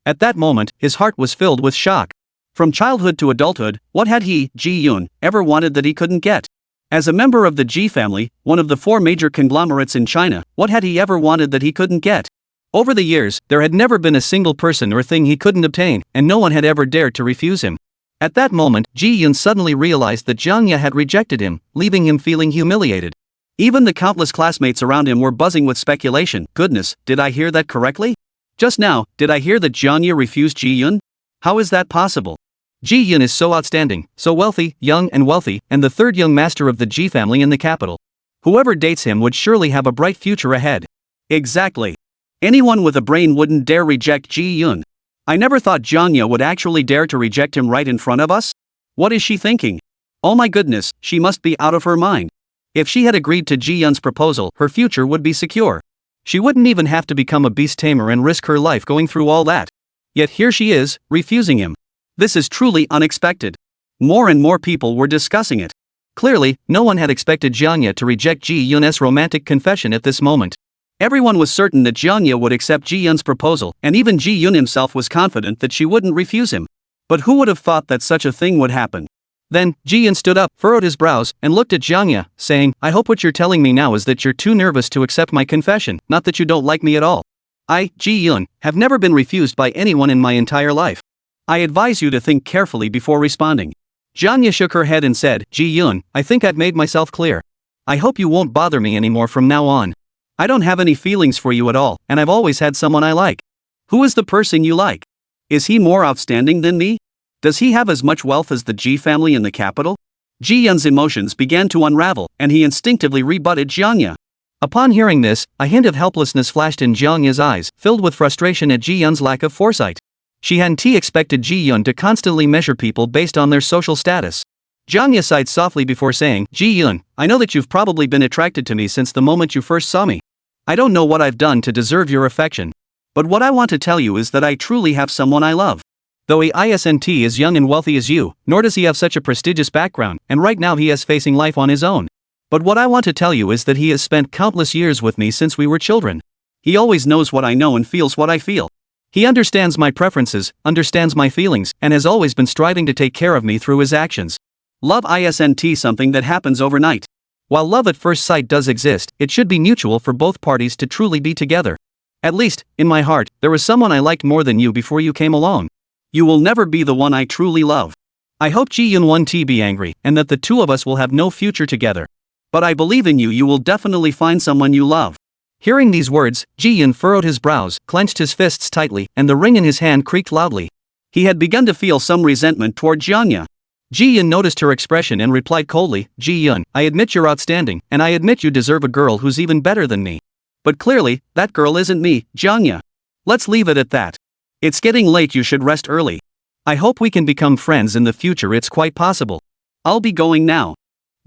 At that moment, his heart was filled with shock. From childhood to adulthood, what had he, Ji Yun, ever wanted that he couldn't get? As a member of the Ji family, one of the 4 major conglomerates in China, what had he ever wanted that he couldn't get? Over the years, there had never been a single person or thing he couldn't obtain, and no one had ever dared to refuse him. At that moment, Ji Yun suddenly realized that Jiang Ya had rejected him, leaving him feeling humiliated. Even the countless classmates around him were buzzing with speculation. Goodness, did I hear that correctly? Just now, did I hear that Jiang Ya refused Ji Yun? How is that possible? Ji Yun is so outstanding, so wealthy, young and wealthy, and the 3rd young master of the Ji family in the capital. Whoever dates him would surely have a bright future ahead. Exactly. Anyone with a brain wouldn't dare reject Ji Yun. I never thought Jiang Ya would actually dare to reject him right in front of us. What is she thinking? Oh my goodness, she must be out of her mind. If she had agreed to Ji Yun's proposal, her future would be secure. She wouldn't even have to become a beast tamer and risk her life going through all that. Yet here she is, refusing him. This is truly unexpected. More and more people were discussing it. Clearly, no one had expected Jiang Ya to reject Ji Yun's romantic confession at this moment. Everyone was certain that Jiang Ya would accept Ji Yun's proposal, and even Ji Yun himself was confident that she wouldn't refuse him. But who would have thought that such a thing would happen? Then, Ji Yun stood up, furrowed his brows, and looked at Jiang Ya, saying, I hope what you're telling me now is that you're too nervous to accept my confession, not that you don't like me at all. I, Ji Yun, have never been refused by anyone in my entire life. I advise you to think carefully before responding. Jiang Ya shook her head and said, Ji Yun, I think I've made myself clear. I hope you won't bother me anymore from now on. I don't have any feelings for you at all, and I've always had someone I like. Who is the person you like? Is he more outstanding than me? Does he have as much wealth as the Ji family in the capital? Ji Yun's emotions began to unravel, and he instinctively rebutted Jiang Ya. Upon hearing this, a hint of helplessness flashed in Jiang Ya's eyes, filled with frustration at Ji Yun's lack of foresight. She hadn't expected Ji Yun to constantly measure people based on their social status. Jiang Ya sighed softly before saying, Ji Yun, I know that you've probably been attracted to me since the moment you first saw me. I don't know what I've done to deserve your affection. But what I want to tell you is that I truly have someone I love. Though he isn't as young and wealthy as you, nor does he have such a prestigious background, and right now he is facing life on his own. But what I want to tell you is that he has spent countless years with me since we were children. He always knows what I know and feels what I feel. He understands my preferences, understands my feelings, and has always been striving to take care of me through his actions. Love isn't something that happens overnight. While love at first sight does exist, it should be mutual for both parties to truly be together. At least, in my heart, there was someone I liked more than you before you came along. You will never be the one I truly love. I hope Ji Yun won't be angry, and that the two of us will have no future together. But I believe in you, you will definitely find someone you love. Hearing these words, Ji Yun furrowed his brows, clenched his fists tightly, and the ring in his hand creaked loudly. He had begun to feel some resentment toward Jiang Ya. Ji Yun noticed her expression and replied coldly, Ji Yun, I admit you're outstanding, and I admit you deserve a girl who's even better than me. But clearly, that girl isn't me, Jiang Ya. Let's leave it at that. It's getting late, you should rest early. I hope we can become friends in the future, it's quite possible. I'll be going now.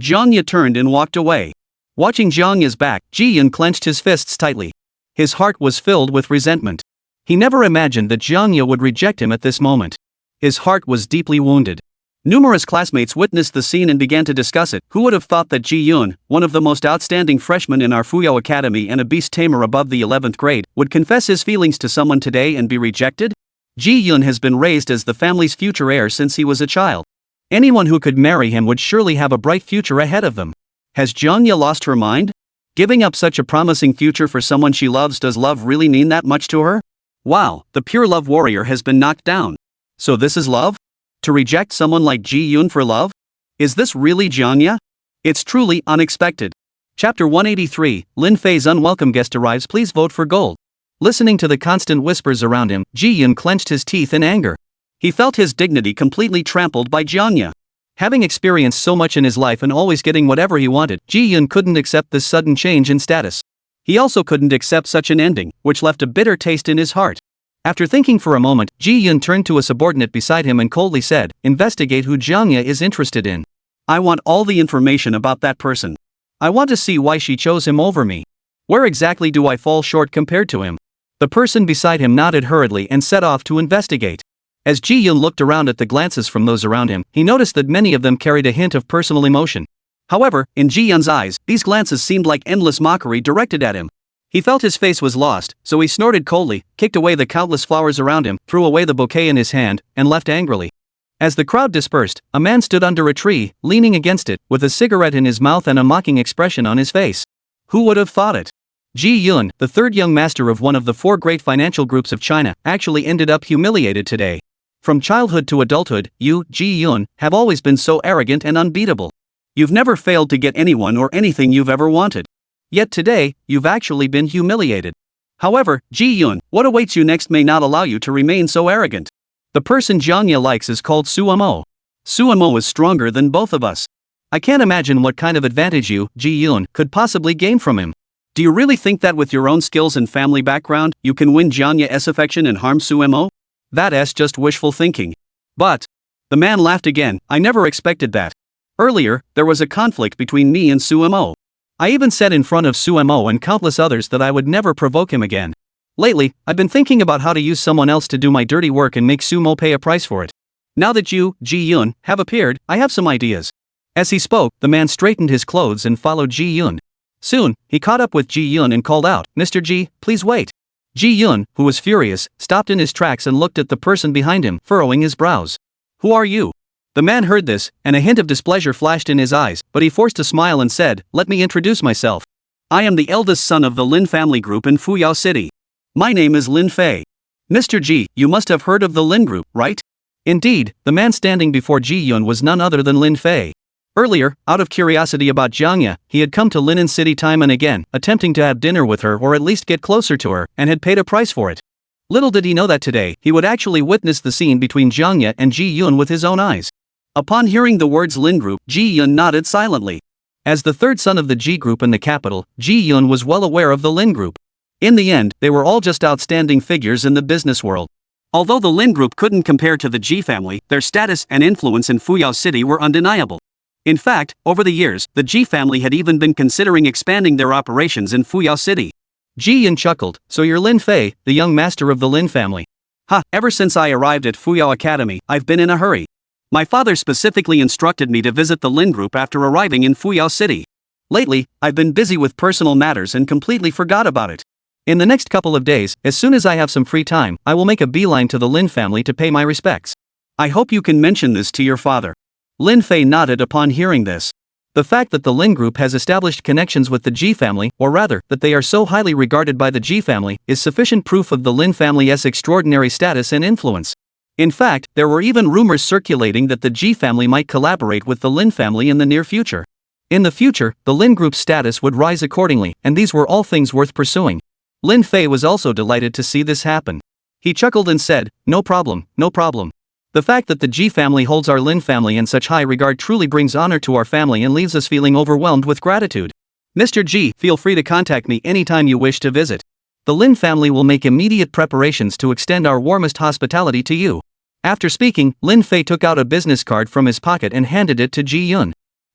Jiang Ya turned and walked away. Watching Jiang Ya's back, Ji Yun clenched his fists tightly. His heart was filled with resentment. He never imagined that Jiang Ya would reject him at this moment. His heart was deeply wounded. Numerous classmates witnessed the scene and began to discuss it. Who would have thought that Ji Yun, one of the most outstanding freshmen in our Fuyao Academy and a beast tamer above the 11th grade, would confess his feelings to someone today and be rejected? Ji Yun has been raised as the family's future heir since he was a child. Anyone who could marry him would surely have a bright future ahead of them. Has Jiang Ya lost her mind? Giving up such a promising future for someone she loves, does love really mean that much to her? Wow, the pure love warrior has been knocked down. So this is love? To reject someone like Ji Yun for love? Is this really Jiang Ya? It's truly unexpected. Chapter 183, Lin Fe's unwelcome guest arrives, please vote for gold. Listening to the constant whispers around him, Ji-yun clenched his teeth in anger. He felt his dignity completely trampled by Jiang Ya. Having experienced so much in his life and always getting whatever he wanted, Ji-yun couldn't accept this sudden change in status. He also couldn't accept such an ending, which left a bitter taste in his heart. After thinking for a moment, Ji-yun turned to a subordinate beside him and coldly said, "Investigate who Jiang Ya is interested in. I want all the information about that person. I want to see why she chose him over me. Where exactly do I fall short compared to him?" The person beside him nodded hurriedly and set off to investigate. As Ji-yun looked around at the glances from those around him, he noticed that many of them carried a hint of personal emotion. However, in Ji-yun's eyes, these glances seemed like endless mockery directed at him. He felt his face was lost, so he snorted coldly, kicked away the countless flowers around him, threw away the bouquet in his hand, and left angrily. As the crowd dispersed, a man stood under a tree, leaning against it, with a cigarette in his mouth and a mocking expression on his face. Who would have thought it? Ji-yun, the third young master of one of the four great financial groups of China, actually ended up humiliated today. From childhood to adulthood, you, Ji-yun, have always been so arrogant and unbeatable. You've never failed to get anyone or anything you've ever wanted. Yet today, you've actually been humiliated. However, Ji-yun, what awaits you next may not allow you to remain so arrogant. The person Jiang Ya likes is called Suemo. Suemo is stronger than both of us. I can't imagine what kind of advantage you, Ji-yun, could possibly gain from him. Do you really think that with your own skills and family background, you can win Jiang Ya's affection and harm Suemo? That's just wishful thinking. But the man laughed again. I never expected that. Earlier, there was a conflict between me and Suemo. I even said in front of Suemo and countless others that I would never provoke him again. Lately, I've been thinking about how to use someone else to do my dirty work and make Sumo pay a price for it. Now that you, Ji-yun, have appeared, I have some ideas. As he spoke, the man straightened his clothes and followed Ji-yun. Soon, he caught up with Ji-yun and called out, "Mr. Ji, please wait." Ji-yun, who was furious, stopped in his tracks and looked at the person behind him, furrowing his brows. "Who are you?" The man heard this, and a hint of displeasure flashed in his eyes, but he forced a smile and said, "Let me introduce myself. I am the eldest son of the Lin family group in Fuyao City. My name is Lin Fe. Mr. Ji, you must have heard of the Lin group, right?" Indeed, the man standing before Ji-yun was none other than Lin Fe. Earlier, out of curiosity about Jiang Ya, he had come to Linen City time and again, attempting to have dinner with her or at least get closer to her, and had paid a price for it. Little did he know that today, he would actually witness the scene between Jiang Ya and Ji-yun with his own eyes. Upon hearing the words Lin Group, Ji-yun nodded silently. As the third son of the Ji Group in the capital, Ji-yun was well aware of the Lin Group. In the end, they were all just outstanding figures in the business world. Although the Lin Group couldn't compare to the Ji family, their status and influence in Fuyao City were undeniable. In fact, over the years, the Ji family had even been considering expanding their operations in Fuyao City. Ji-yun chuckled, "So you're Lin Fe, the young master of the Lin family." "Ha, ever since I arrived at Fuyao Academy, I've been in a hurry. My father specifically instructed me to visit the Lin Group after arriving in Fuyao City. Lately, I've been busy with personal matters and completely forgot about it. In the next couple of days, as soon as I have some free time, I will make a beeline to the Lin family to pay my respects. I hope you can mention this to your father." Lin Fe nodded upon hearing this. The fact that the Lin Group has established connections with the Ji family, or rather, that they are so highly regarded by the Ji family, is sufficient proof of the Lin family's extraordinary status and influence. In fact, there were even rumors circulating that the Ji family might collaborate with the Lin family in the near future. In the future, the Lin Group's status would rise accordingly, and these were all things worth pursuing. Lin Fe was also delighted to see this happen. He chuckled and said, "No problem, no problem. The fact that the Ji family holds our Lin family in such high regard truly brings honor to our family and leaves us feeling overwhelmed with gratitude. Mr. Ji, feel free to contact me anytime you wish to visit. The Lin family will make immediate preparations to extend our warmest hospitality to you." After speaking, Lin Fe took out a business card from his pocket and handed it to Ji-yun.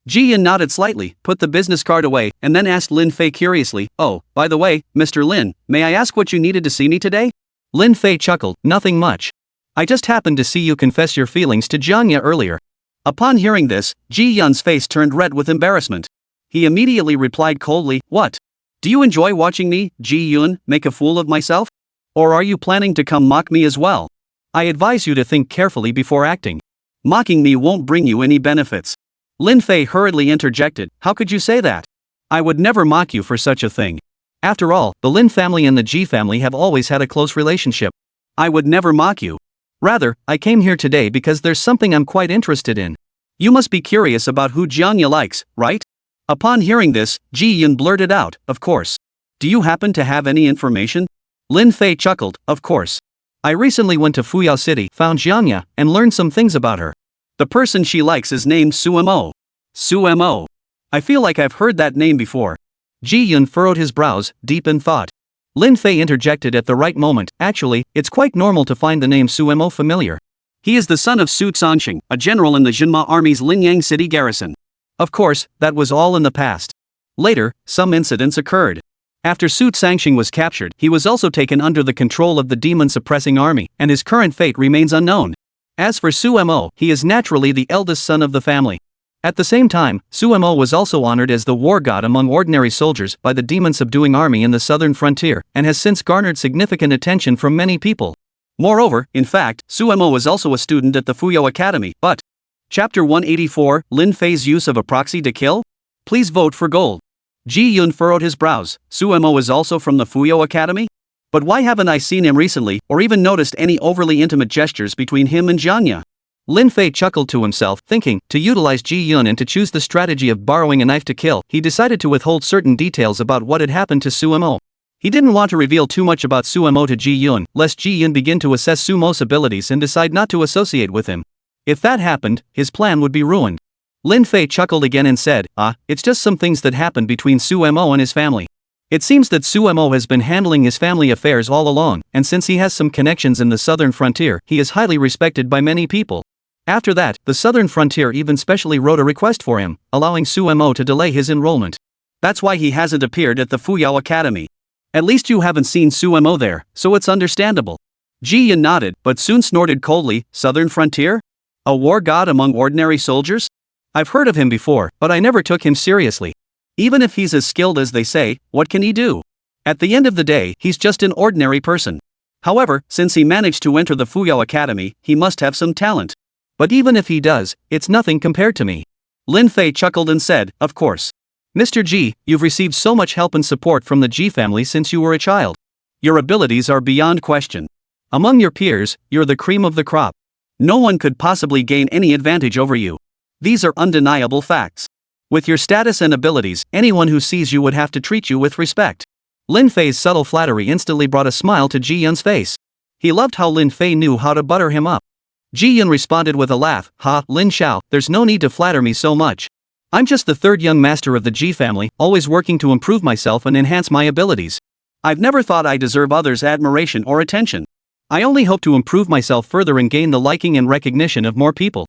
Ji-yun nodded slightly, put the business card away, and then asked Lin Fe curiously, "Oh, by the way, Mr. Lin, may I ask what you needed to see me today?" Lin Fe chuckled, "Nothing much. I just happened to see you confess your feelings to Jiang Ya earlier." Upon hearing this, Ji-yun's face turned red with embarrassment. He immediately replied coldly, "What? Do you enjoy watching me, Ji-yun, make a fool of myself? Or are you planning to come mock me as well? I advise you to think carefully before acting. Mocking me won't bring you any benefits." Lin Fe hurriedly interjected, "How could you say that? I would never mock you for such a thing. After all, the Lin family and the Ji family have always had a close relationship. I would never mock you. Rather, I came here today because there's something I'm quite interested in. You must be curious about who Jiang Ya likes, right?" Upon hearing this, Ji Yun blurted out, of course. Do you happen to have any information? Lin Fe chuckled, of course. I recently went to Fuyao City, found Jiang Ya, and learned some things about her. The person she likes is named Sumo. Sumo. I feel like I've heard that name before. Ji Yun furrowed his brows, deep in thought. Lin Fe interjected at the right moment. Actually, it's quite normal to find the name Sumo familiar. He is the son of Su Zongxing, a general in the Jinma army's Linyang city garrison. Of course, that was all in the past. Later, some incidents occurred. After Su Zongxing was captured, he was also taken under the control of the demon-suppressing army, and his current fate remains unknown. As for Sumo, he is naturally the eldest son of the family. At the same time, Sumo was also honored as the war god among ordinary soldiers by the demon-subduing army in the southern frontier, and has since garnered significant attention from many people. Moreover, in fact, Sumo was also a student at the Fuyao Academy, but... Chapter 184, Lin Fe's use of a proxy to kill? Please vote for gold. Ji Yun furrowed his brows. Sumo is also from the Fuyao Academy? But why haven't I seen him recently, or even noticed any overly intimate gestures between him and Jiang Ya? Lin Fe chuckled to himself, thinking, to utilize Ji Yun and to choose the strategy of borrowing a knife to kill, he decided to withhold certain details about what had happened to Sumo. He didn't want to reveal too much about Sumo to Ji Yun, lest Ji Yun begin to assess Sumo's abilities and decide not to associate with him. If that happened, his plan would be ruined. Lin Fe chuckled again and said, it's just some things that happened between Sumo and his family. It seems that Sumo has been handling his family affairs all along, and since he has some connections in the southern frontier, he is highly respected by many people. After that, the southern frontier even specially wrote a request for him, allowing Sumo to delay his enrollment. That's why he hasn't appeared at the Fuyao Academy. At least you haven't seen Sumo there, so it's understandable. Ji Yun nodded, but soon snorted coldly, southern frontier? A war god among ordinary soldiers? I've heard of him before, but I never took him seriously. Even if he's as skilled as they say, what can he do? At the end of the day, he's just an ordinary person. However, since he managed to enter the Fuyao Academy, he must have some talent. But even if he does, it's nothing compared to me. Lin Fe chuckled and said, of course. Mr. Ji, you've received so much help and support from the Ji family since you were a child. Your abilities are beyond question. Among your peers, you're the cream of the crop. No one could possibly gain any advantage over you. These are undeniable facts. With your status and abilities, anyone who sees you would have to treat you with respect. Lin Fe's subtle flattery instantly brought a smile to Ji Yun's face. He loved how Lin Fe knew how to butter him up. Ji Yun responded with a laugh, Lin Xiao, there's no need to flatter me so much. I'm just the third young master of the Ji family, always working to improve myself and enhance my abilities. I've never thought I deserve others' admiration or attention. I only hope to improve myself further and gain the liking and recognition of more people.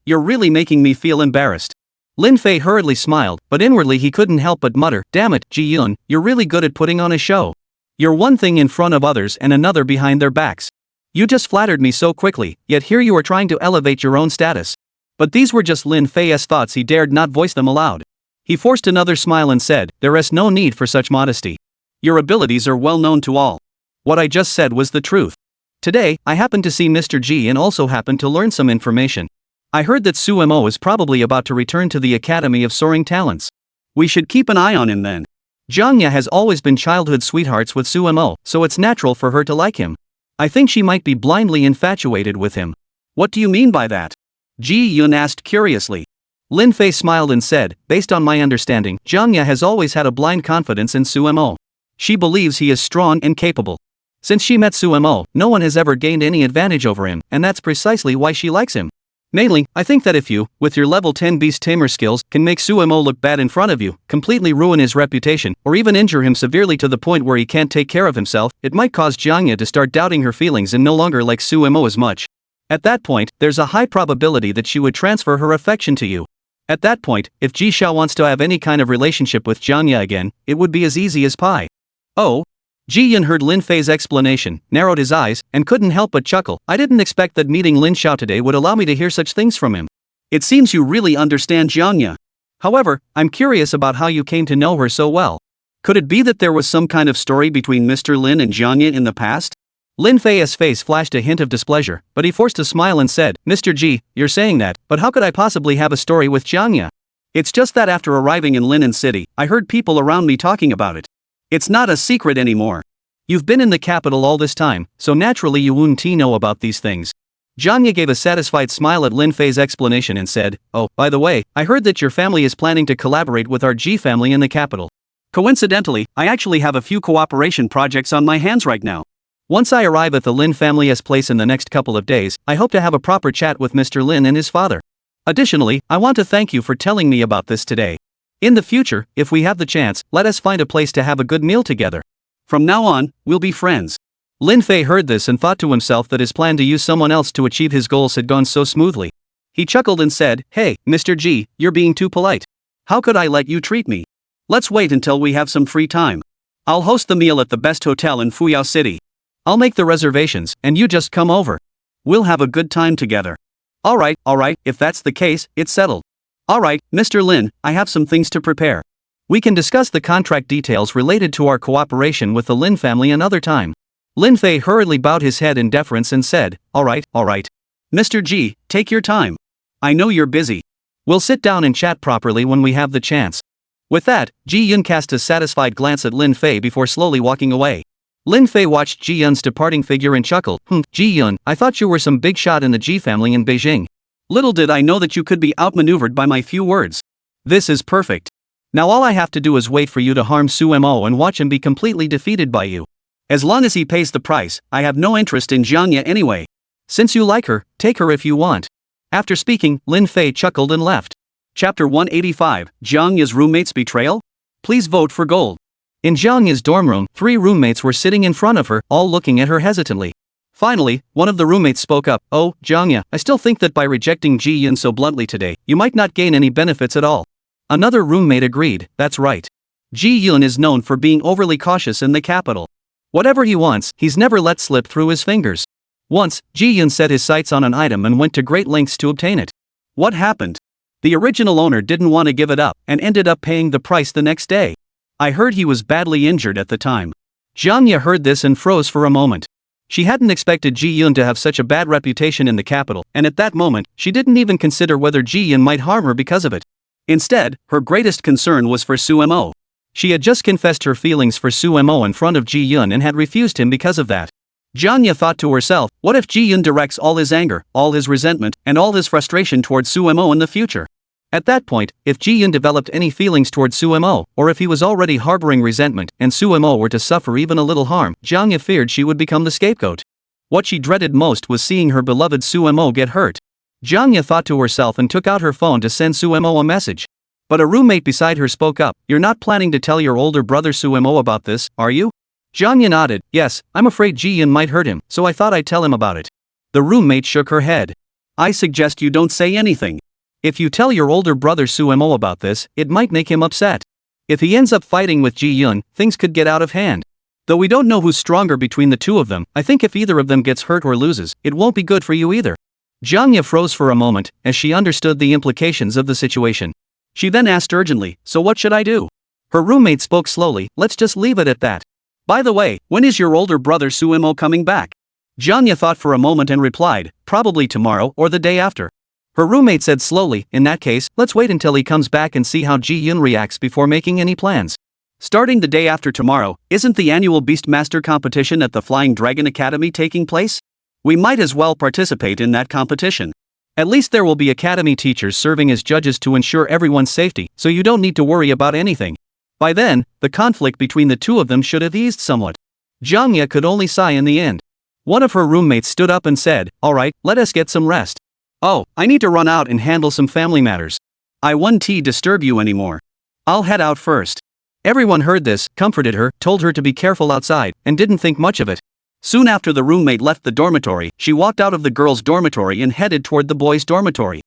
You're really making me feel embarrassed. Lin Fe hurriedly smiled, but inwardly he couldn't help but mutter, damn it, Ji Yun, you're really good at putting on a show. You're one thing in front of others and another behind their backs. You just flattered me so quickly, yet here you are trying to elevate your own status. But these were just Lin Fe's thoughts, he dared not voice them aloud. He forced another smile and said, there is no need for such modesty. Your abilities are well known to all. What I just said was the truth. Today, I happened to see Mr. Ji and also happened to learn some information. I heard that Sumo is probably about to return to the Academy of Soaring Talents. We should keep an eye on him then. Jiang Ya has always been childhood sweethearts with Sumo, so it's natural for her to like him. I think she might be blindly infatuated with him. What do you mean by that? Ji Yun asked curiously. Lin Fe smiled and said, based on my understanding, Jiang Ya has always had a blind confidence in Sumo. She believes he is strong and capable. Since she met Sumo, no one has ever gained any advantage over him, and that's precisely why she likes him. Mainly, I think that if you, with your level 10 beast tamer skills, can make Sumo look bad in front of you, completely ruin his reputation, or even injure him severely to the point where he can't take care of himself, it might cause Jiang Ya to start doubting her feelings and no longer like Sumo as much. At that point, there's a high probability that she would transfer her affection to you. At that point, if Ji Xiao wants to have any kind of relationship with Jiang Ya again, it would be as easy as pie. Oh? Ji Yun heard Lin Fe's explanation, narrowed his eyes, and couldn't help but chuckle. I didn't expect that meeting Lin Xiao today would allow me to hear such things from him. It seems you really understand Jiang Ya. However, I'm curious about how you came to know her so well. Could it be that there was some kind of story between Mr. Lin and Jiang Ya in the past? Lin Fe's face flashed a hint of displeasure, but he forced a smile and said, Mr. Ji, you're saying that, but how could I possibly have a story with Jiang Ya? It's just that after arriving in Linen City, I heard people around me talking about it. It's not a secret anymore. You've been in the capital all this time, so naturally you wouldn't know about these things. Jiang Ya gave a satisfied smile at Lin Fe's explanation and said, "Oh, by the way, I heard that your family is planning to collaborate with our G family in the capital. Coincidentally, I actually have a few cooperation projects on my hands right now. Once I arrive at the Lin family's place in the next couple of days, I hope to have a proper chat with Mr. Lin and his father. Additionally, I want to thank you for telling me about this today. In the future, if we have the chance, let us find a place to have a good meal together. From now on, we'll be friends." Lin Fe heard this and thought to himself that his plan to use someone else to achieve his goals had gone so smoothly. He chuckled and said, "Hey, Mr. G, you're being too polite. How could I let you treat me? Let's wait until we have some free time. I'll host the meal at the best hotel in Fuyao City. I'll make the reservations, and you just come over. We'll have a good time together." Alright, if that's the case, it's settled. Alright, Mr. Lin, I have some things to prepare. We can discuss the contract details related to our cooperation with the Lin family another time. Lin Fe hurriedly bowed his head in deference and said, Alright. Mr. G, take your time. I know you're busy. We'll sit down and chat properly when we have the chance. With that, Ji Yun cast a satisfied glance at Lin Fe before slowly walking away. Lin Fe watched Ji Yun's departing figure and chuckled, Ji Yun, I thought you were some big shot in the Ji family in Beijing. Little did I know that you could be outmaneuvered by my few words. This is perfect. Now all I have to do is wait for you to harm Su Mo and watch him be completely defeated by you. As long as he pays the price, I have no interest in Jiang Ya anyway. Since you like her, take her if you want. After speaking, Lin Fe chuckled and left. Chapter 185, Jiang Ya's roommate's betrayal? Please vote for gold. In Jiang Ya's dorm room, 3 roommates were sitting in front of her, all looking at her hesitantly. Finally, one of the roommates spoke up, "Oh, Jiang Ya, I still think that by rejecting Ji Yun so bluntly today, you might not gain any benefits at all." Another roommate agreed, "That's right. Ji Yun is known for being overly cautious in the capital. Whatever he wants, he's never let slip through his fingers. Once, Ji Yun set his sights on an item and went to great lengths to obtain it. What happened? The original owner didn't want to give it up and ended up paying the price the next day. I heard he was badly injured at the time." Jiang Ya heard this and froze for a moment. She hadn't expected Ji Yun to have such a bad reputation in the capital, and at that moment, she didn't even consider whether Ji Yun might harm her because of it. Instead, her greatest concern was for Su Mo. She had just confessed her feelings for Su Mo in front of Ji Yun and had refused him because of that. Jiang Ya thought to herself, what if Ji Yun directs all his anger, all his resentment, and all his frustration towards Su Mo in the future? At that point, if Ji Yun developed any feelings towards Su Mo, or if he was already harboring resentment and Su Mo were to suffer even a little harm, Jiang Ya feared she would become the scapegoat. What she dreaded most was seeing her beloved Su Mo get hurt. Jiang Ya thought to herself and took out her phone to send Su Mo a message. But a roommate beside her spoke up, "You're not planning to tell your older brother Su Mo about this, are you?" Jiang Ya nodded, "Yes, I'm afraid Ji Yun might hurt him, so I thought I'd tell him about it." The roommate shook her head. "I suggest you don't say anything. If you tell your older brother Su Mo about this, it might make him upset. If he ends up fighting with Ji Yun, things could get out of hand. Though we don't know who's stronger between the two of them, I think if either of them gets hurt or loses, it won't be good for you either." Jiang Ya froze for a moment, as she understood the implications of the situation. She then asked urgently, "So what should I do?" Her roommate spoke slowly, "Let's just leave it at that. By the way, when is your older brother Su Mo coming back?" Jiang Ya thought for a moment and replied, "Probably tomorrow or the day after." Her roommate said slowly, "In that case, let's wait until he comes back and see how Ji Yun reacts before making any plans." Starting the day after tomorrow, isn't the annual Beastmaster competition at the Flying Dragon Academy taking place? We might as well participate in that competition. At least there will be academy teachers serving as judges to ensure everyone's safety, so you don't need to worry about anything. By then, the conflict between the two of them should have eased somewhat. Jiang Ya could only sigh in the end. One of her roommates stood up and said, "Alright, let us get some rest. Oh, I need to run out and handle some family matters. I won't disturb you anymore. I'll head out first." Everyone heard this, comforted her, told her to be careful outside, and didn't think much of it. Soon after the roommate left the dormitory, she walked out of the girls' dormitory and headed toward the boys' dormitory.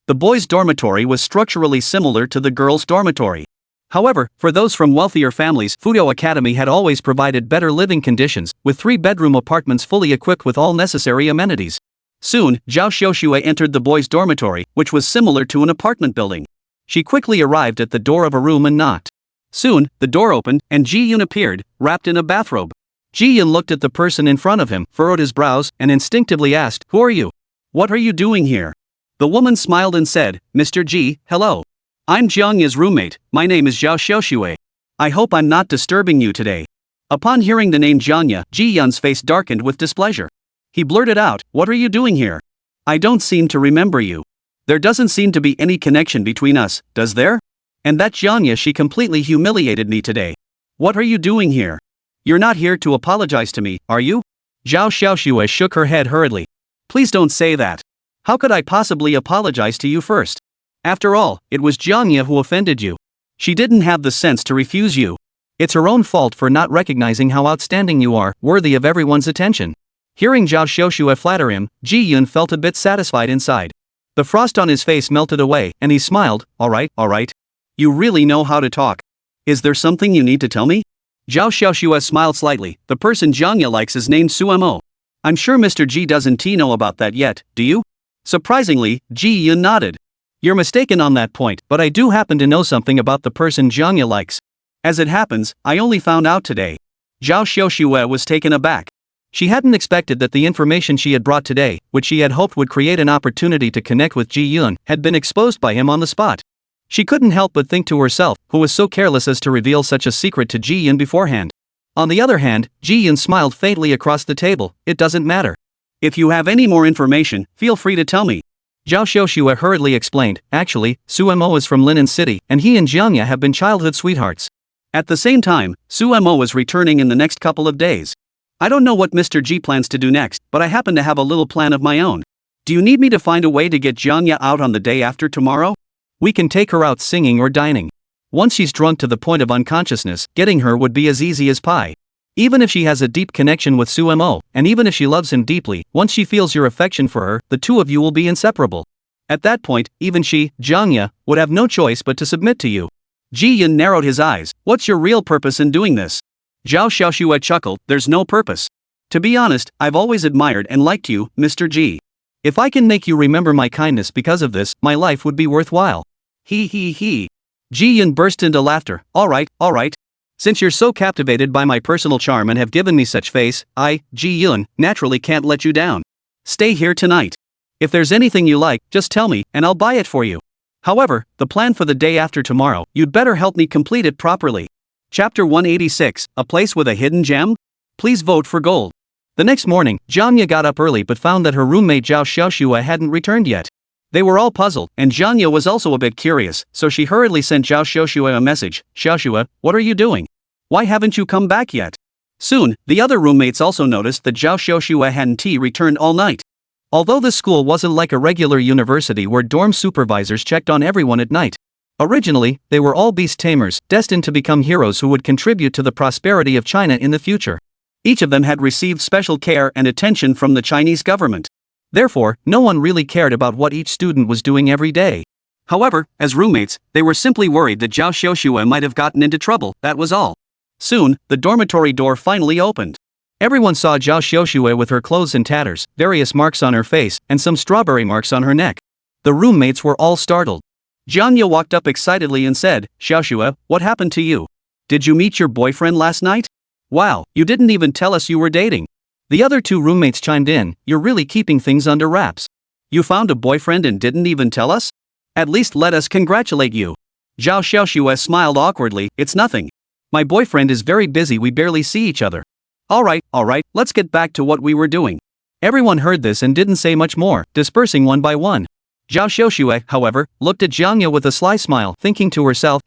The boys' dormitory was structurally similar to the girls' dormitory. However, for those from wealthier families, Fuyao Academy had always provided better living conditions, with 3-bedroom apartments fully equipped with all necessary amenities. Soon, Zhao Xiaoshui entered the boys' dormitory, which was similar to an apartment building. She quickly arrived at the door of a room and knocked. Soon, the door opened, and Ji Yun appeared, wrapped in a bathrobe. Ji Yun looked at the person in front of him, furrowed his brows, and instinctively asked, "Who are you? What are you doing here?" The woman smiled and said, "Mr. Ji, hello. I'm Jiang Ya's roommate, my name is Zhao Xiaoshui. I hope I'm not disturbing you today." Upon hearing the name Jiang Ya, Ji Yun's face darkened with displeasure. He blurted out, "What are you doing here? I don't seem to remember you. There doesn't seem to be any connection between us, does there? And that Jiang Ya, she completely humiliated me today. What are you doing here? You're not here to apologize to me, are you? Zhao Xiaoxue shook her head hurriedly. Please don't say that. How could I possibly apologize to you first? After all, it was Jiang Ya who offended you. She didn't have the sense to refuse you. It's her own fault for not recognizing how outstanding you are, worthy of everyone's attention. Hearing Zhao Xiaoxue flatter him, Ji Yun felt a bit satisfied inside. The frost on his face melted away, and he smiled. All right. You really know how to talk. Is there something you need to tell me? Zhao Xiaoxue smiled slightly. The person Jiang Ya likes is named Sumo. I'm sure Mr. Ji doesn't know about that yet, do you? Surprisingly, Ji Yun nodded. You're mistaken on that point, but I do happen to know something about the person Jiang Ya likes. As it happens, I only found out today. Zhao Xiaoxue was taken aback. She hadn't expected that the information she had brought today, which she had hoped would create an opportunity to connect with Ji Yun, had been exposed by him on the spot. She couldn't help but think to herself, who was so careless as to reveal such a secret to Ji Yun beforehand. On the other hand, Ji Yun smiled faintly across the table. It doesn't matter. If you have any more information, feel free to tell me. Zhao Xiaoxue hurriedly explained. Actually, Sumo is from Linen City, and he and Jiang Ya have been childhood sweethearts. At the same time, Sumo is returning in the next couple of days. I don't know what Mr. Ji plans to do next, but I happen to have a little plan of my own. Do you need me to find a way to get Jiang Ya out on the day after tomorrow? We can take her out singing or dining. Once she's drunk to the point of unconsciousness, getting her would be as easy as pie. Even if she has a deep connection with Sumo, and even if she loves him deeply, once she feels your affection for her, the two of you will be inseparable. At that point, even she, Jiang Ya, would have no choice but to submit to you. Ji Yun narrowed his eyes. What's your real purpose in doing this? Zhao Xiaoxue chuckled. There's no purpose. To be honest, I've always admired and liked you, Mr. Ji. If I can make you remember my kindness because of this, my life would be worthwhile. He. Ji Yun burst into laughter. All right. Since you're so captivated by my personal charm and have given me such face, I, Ji Yun, naturally can't let you down. Stay here tonight. If there's anything you like, just tell me, and I'll buy it for you. However, the plan for the day after tomorrow, you'd better help me complete it properly. Chapter 186, A Place with a Hidden Gem? Please vote for gold. The next morning, Jiang Ya got up early but found that her roommate Zhao Xiaoxue hadn't returned yet. They were all puzzled, and Jiang Ya was also a bit curious, so she hurriedly sent Zhao Xiaoxue a message. Xiaoxue, what are you doing? Why haven't you come back yet? Soon, the other roommates also noticed that Zhao Xiaoxue hadn't returned all night. Although the school wasn't like a regular university where dorm supervisors checked on everyone at night. Originally, they were all beast tamers, destined to become heroes who would contribute to the prosperity of China in the future. Each of them had received special care and attention from the Chinese government. Therefore, no one really cared about what each student was doing every day. However, as roommates, they were simply worried that Zhao Xiaoxue might have gotten into trouble, that was all. Soon, the dormitory door finally opened. Everyone saw Zhao Xiaoxue with her clothes in tatters, various marks on her face, and some strawberry marks on her neck. The roommates were all startled. Jiang Ya walked up excitedly and said, Xiaoxue, what happened to you? Did you meet your boyfriend last night? Wow, you didn't even tell us you were dating. The other two roommates chimed in. You're really keeping things under wraps. You found a boyfriend and didn't even tell us? At least let us congratulate you. Zhao Xiaoxue smiled awkwardly. It's nothing. My boyfriend is very busy, we barely see each other. All right, let's get back to what we were doing. Everyone heard this and didn't say much more, dispersing one by one. Zhao Xiaoxue, however, looked at Jiang Ya with a sly smile, thinking to herself,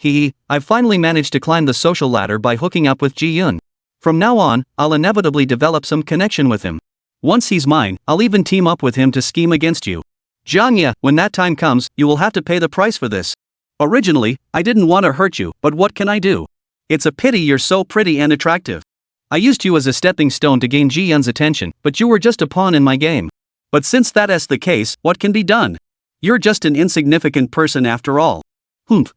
I've finally managed to climb the social ladder by hooking up with Ji Yun. From now on, I'll inevitably develop some connection with him. Once he's mine, I'll even team up with him to scheme against you. Jiang Ya, when that time comes, you will have to pay the price for this. Originally, I didn't want to hurt you, but what can I do? It's a pity you're so pretty and attractive. I used you as a stepping stone to gain Ji Yun's attention, but you were just a pawn in my game. But since that's the case, what can be done? You're just an insignificant person after all.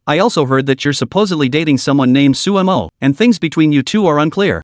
I also heard that you're supposedly dating someone named Sumo, and things between you two are unclear.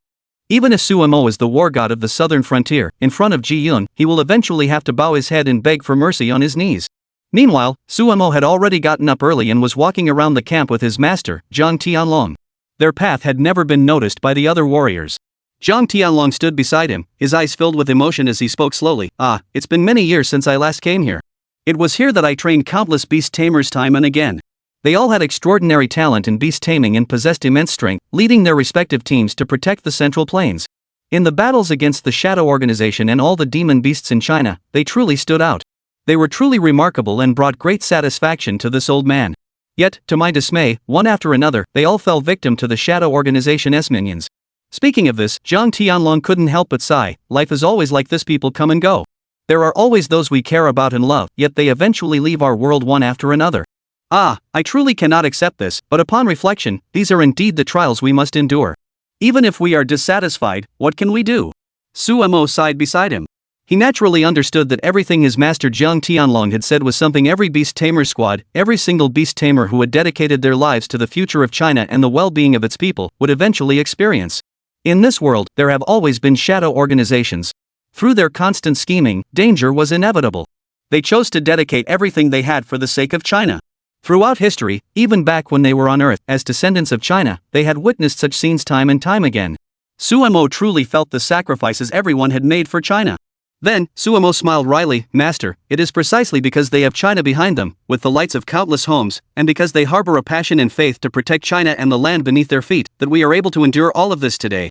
Even if Sumo is the war god of the southern frontier, in front of Ji Yun, he will eventually have to bow his head and beg for mercy on his knees. Meanwhile, Sumo had already gotten up early and was walking around the camp with his master, Zhang Tianlong. Their path had never been noticed by the other warriors. Zhang Tianlong stood beside him, his eyes filled with emotion as he spoke slowly. It's been many years since I last came here. It was here that I trained countless beast tamers time and again. They all had extraordinary talent in beast taming and possessed immense strength, leading their respective teams to protect the Central Plains. In the battles against the Shadow Organization and all the demon beasts in China, they truly stood out. They were truly remarkable and brought great satisfaction to this old man. Yet, to my dismay, one after another, they all fell victim to the Shadow Organization's minions. Speaking of this, Jiang Tianlong couldn't help but sigh. Life is always like this, people come and go. There are always those we care about and love, yet they eventually leave our world one after another. Ah, I truly cannot accept this, but upon reflection, these are indeed the trials we must endure. Even if we are dissatisfied, what can we do? Su Mo sighed beside him. He naturally understood that everything his master Jiang Tianlong had said was something every beast tamer squad, every single beast tamer who had dedicated their lives to the future of China and the well-being of its people, would eventually experience. In this world, there have always been shadow organizations. Through their constant scheming, danger was inevitable. They chose to dedicate everything they had for the sake of China. Throughout history, even back when they were on Earth, as descendants of China, they had witnessed such scenes time and time again. Su Mo truly felt the sacrifices everyone had made for China. Then, Su Mo smiled wryly, Master, it is precisely because they have China behind them, with the lights of countless homes, and because they harbor a passion and faith to protect China and the land beneath their feet, that we are able to endure all of this today.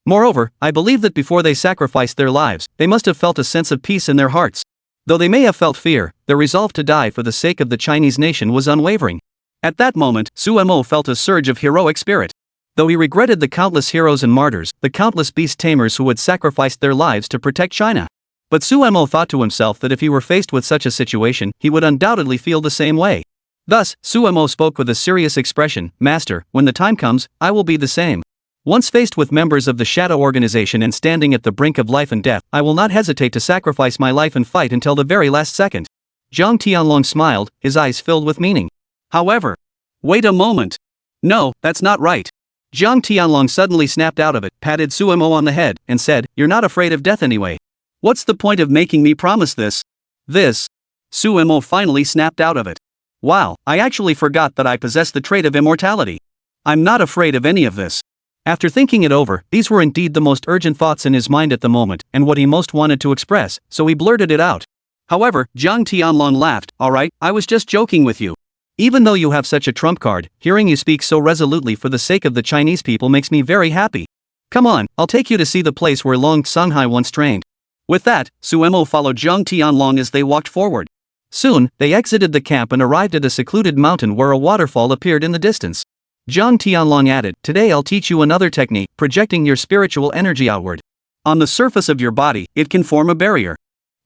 Moreover, I believe that before they sacrificed their lives, they must have felt a sense of peace in their hearts. Though they may have felt fear, their resolve to die for the sake of the Chinese nation was unwavering. At that moment, Su Mo felt a surge of heroic spirit. Though he regretted the countless heroes and martyrs, the countless beast tamers who had sacrificed their lives to protect China. But Su Mo thought to himself that if he were faced with such a situation, he would undoubtedly feel the same way. Thus, Su Mo spoke with a serious expression, Master, when the time comes, I will be the same. Once faced with members of the Shadow Organization and standing at the brink of life and death, I will not hesitate to sacrifice my life and fight until the very last second. Jiang Tianlong smiled, his eyes filled with meaning. However, wait a moment. No, that's not right. Jiang Tianlong suddenly snapped out of it, patted Su Mo on the head, and said, You're not afraid of death anyway. What's the point of making me promise this? This. Su Mo finally snapped out of it. Wow, I actually forgot that I possess the trait of immortality. I'm not afraid of any of this. After thinking it over, these were indeed the most urgent thoughts in his mind at the moment, and what he most wanted to express, so he blurted it out. However, Jiang Tianlong laughed, Alright, I was just joking with you. Even though you have such a trump card, hearing you speak so resolutely for the sake of the Chinese people makes me very happy. Come on, I'll take you to see the place where Long Songhai once trained. With that, Su Mo followed Jiang Tianlong as they walked forward. Soon, they exited the camp and arrived at a secluded mountain where a waterfall appeared in the distance. Jiang Tianlong added, Today I'll teach you another technique, projecting your spiritual energy outward. On the surface of your body, it can form a barrier.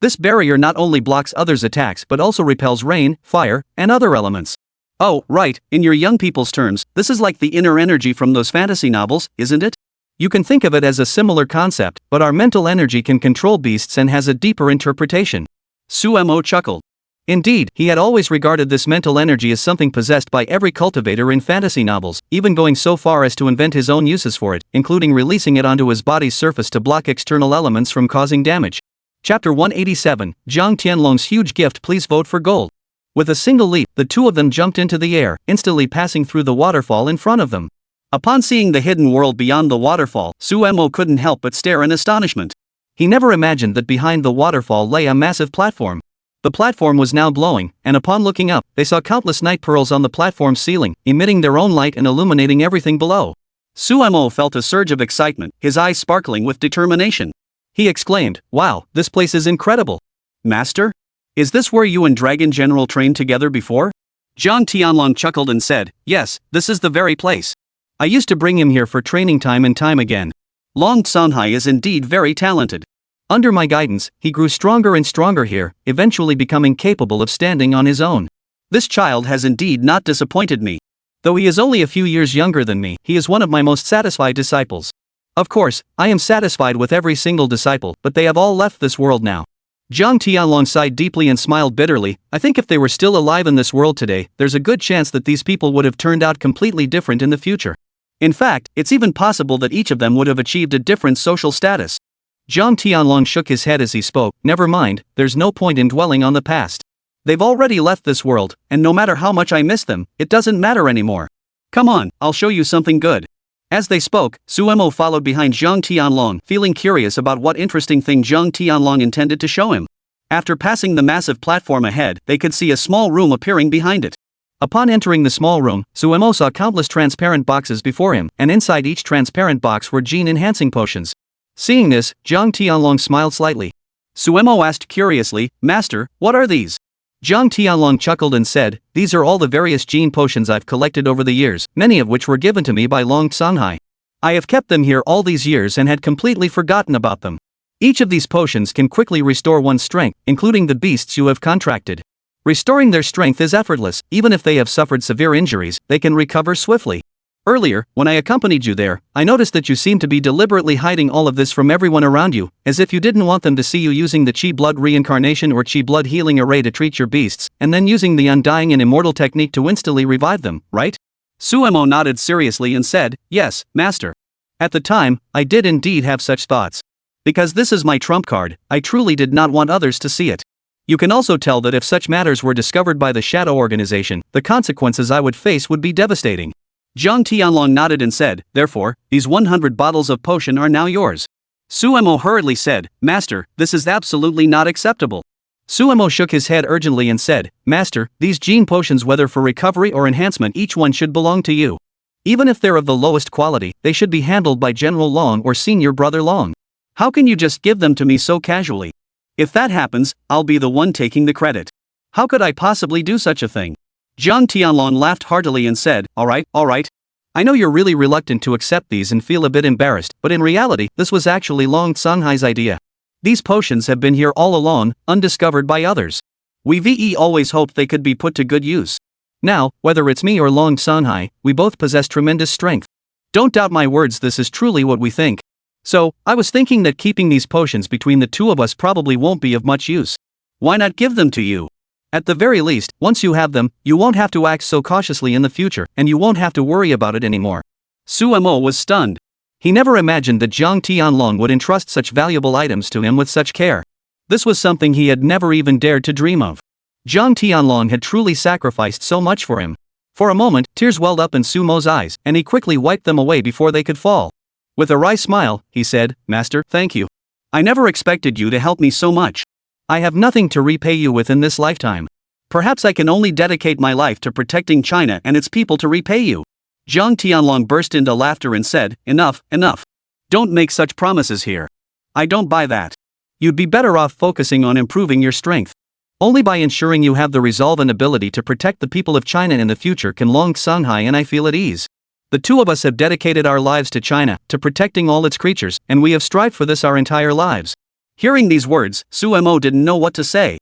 This barrier not only blocks others' attacks but also repels rain, fire, and other elements. Oh, right, in your young people's terms, this is like the inner energy from those fantasy novels, isn't it? You can think of it as a similar concept, but our mental energy can control beasts and has a deeper interpretation. Su Mo chuckled. Indeed, he had always regarded this mental energy as something possessed by every cultivator in fantasy novels, even going so far as to invent his own uses for it, including releasing it onto his body's surface to block external elements from causing damage. Chapter 187, Jiang Tianlong's huge gift. Please vote for gold. With a single leap, the two of them jumped into the air, instantly passing through the waterfall in front of them. Upon seeing the hidden world beyond the waterfall, Su Mo couldn't help but stare in astonishment. He never imagined that behind the waterfall lay a massive platform. The platform was now glowing, and upon looking up, they saw countless night pearls on the platform's ceiling, emitting their own light and illuminating everything below. Su Mo felt a surge of excitement, his eyes sparkling with determination. He exclaimed, Wow, this place is incredible. Master? Is this where you and Dragon General trained together before? Jiang Tianlong chuckled and said, Yes, this is the very place. I used to bring him here for training time and time again. Long Songhai is indeed very talented. Under my guidance, he grew stronger and stronger here, eventually becoming capable of standing on his own. This child has indeed not disappointed me. Though he is only a few years younger than me, he is one of my most satisfied disciples. Of course, I am satisfied with every single disciple, but they have all left this world now. Jiang Tianlong sighed deeply and smiled bitterly. I think if they were still alive in this world today, there's a good chance that these people would have turned out completely different in the future. In fact, it's even possible that each of them would have achieved a different social status. Jiang Tianlong shook his head as he spoke, Never mind, there's no point in dwelling on the past. They've already left this world, and no matter how much I miss them, it doesn't matter anymore. Come on, I'll show you something good. As they spoke, Su Mo followed behind Jiang Tianlong, feeling curious about what interesting thing Jiang Tianlong intended to show him. After passing the massive platform ahead, they could see a small room appearing behind it. Upon entering the small room, Su Mo saw countless transparent boxes before him, and inside each transparent box were gene-enhancing potions. Seeing this, Jiang Tianlong smiled slightly. Suemo asked curiously, Master, what are these? Jiang Tianlong chuckled and said, these are all the various gene potions I've collected over the years, many of which were given to me by Long Sanhai. I have kept them here all these years and had completely forgotten about them. Each of these potions can quickly restore one's strength, including the beasts you have contracted. Restoring their strength is effortless, even if they have suffered severe injuries, they can recover swiftly. Earlier, when I accompanied you there, I noticed that you seemed to be deliberately hiding all of this from everyone around you, as if you didn't want them to see you using the Qi Blood Reincarnation or Qi Blood Healing Array to treat your beasts, and then using the Undying and Immortal technique to instantly revive them, right? Suemo nodded seriously and said, yes, Master. At the time, I did indeed have such thoughts. Because this is my trump card, I truly did not want others to see it. You can also tell that if such matters were discovered by the Shadow Organization, the consequences I would face would be devastating. Jiang Tianlong nodded and said, therefore, these 100 bottles of potion are now yours. Suemo hurriedly said, Master, this is absolutely not acceptable. Suemo shook his head urgently and said, Master, these gene potions, whether for recovery or enhancement, each one should belong to you. Even if they're of the lowest quality, they should be handled by General Long or Senior Brother Long. How can you just give them to me so casually? If that happens, I'll be the one taking the credit. How could I possibly do such a thing? Jiang Tianlong laughed heartily and said, all right. I know you're really reluctant to accept these and feel a bit embarrassed, but in reality, this was actually Long Sanhai's idea. These potions have been here all along, undiscovered by others. We always hoped they could be put to good use. Now, whether it's me or Long Sanhai, we both possess tremendous strength. Don't doubt my words, this is truly what we think. So, I was thinking that keeping these potions between the two of us probably won't be of much use. Why not give them to you? At the very least, once you have them, you won't have to act so cautiously in the future, and you won't have to worry about it anymore. Suemo was stunned. He never imagined that Jiang Tianlong would entrust such valuable items to him with such care. This was something he had never even dared to dream of. Jiang Tianlong had truly sacrificed so much for him. For a moment, tears welled up in Sumo's eyes, and he quickly wiped them away before they could fall. With a wry smile, he said, Master, thank you. I never expected you to help me so much. I have nothing to repay you with in this lifetime. Perhaps I can only dedicate my life to protecting China and its people to repay you. Jiang Tianlong burst into laughter and said, enough. Don't make such promises here. I don't buy that. You'd be better off focusing on improving your strength. Only by ensuring you have the resolve and ability to protect the people of China in the future can Long Sanhai and I feel at ease. The two of us have dedicated our lives to China, to protecting all its creatures, and we have strived for this our entire lives. Hearing these words, Suemo didn't know what to say.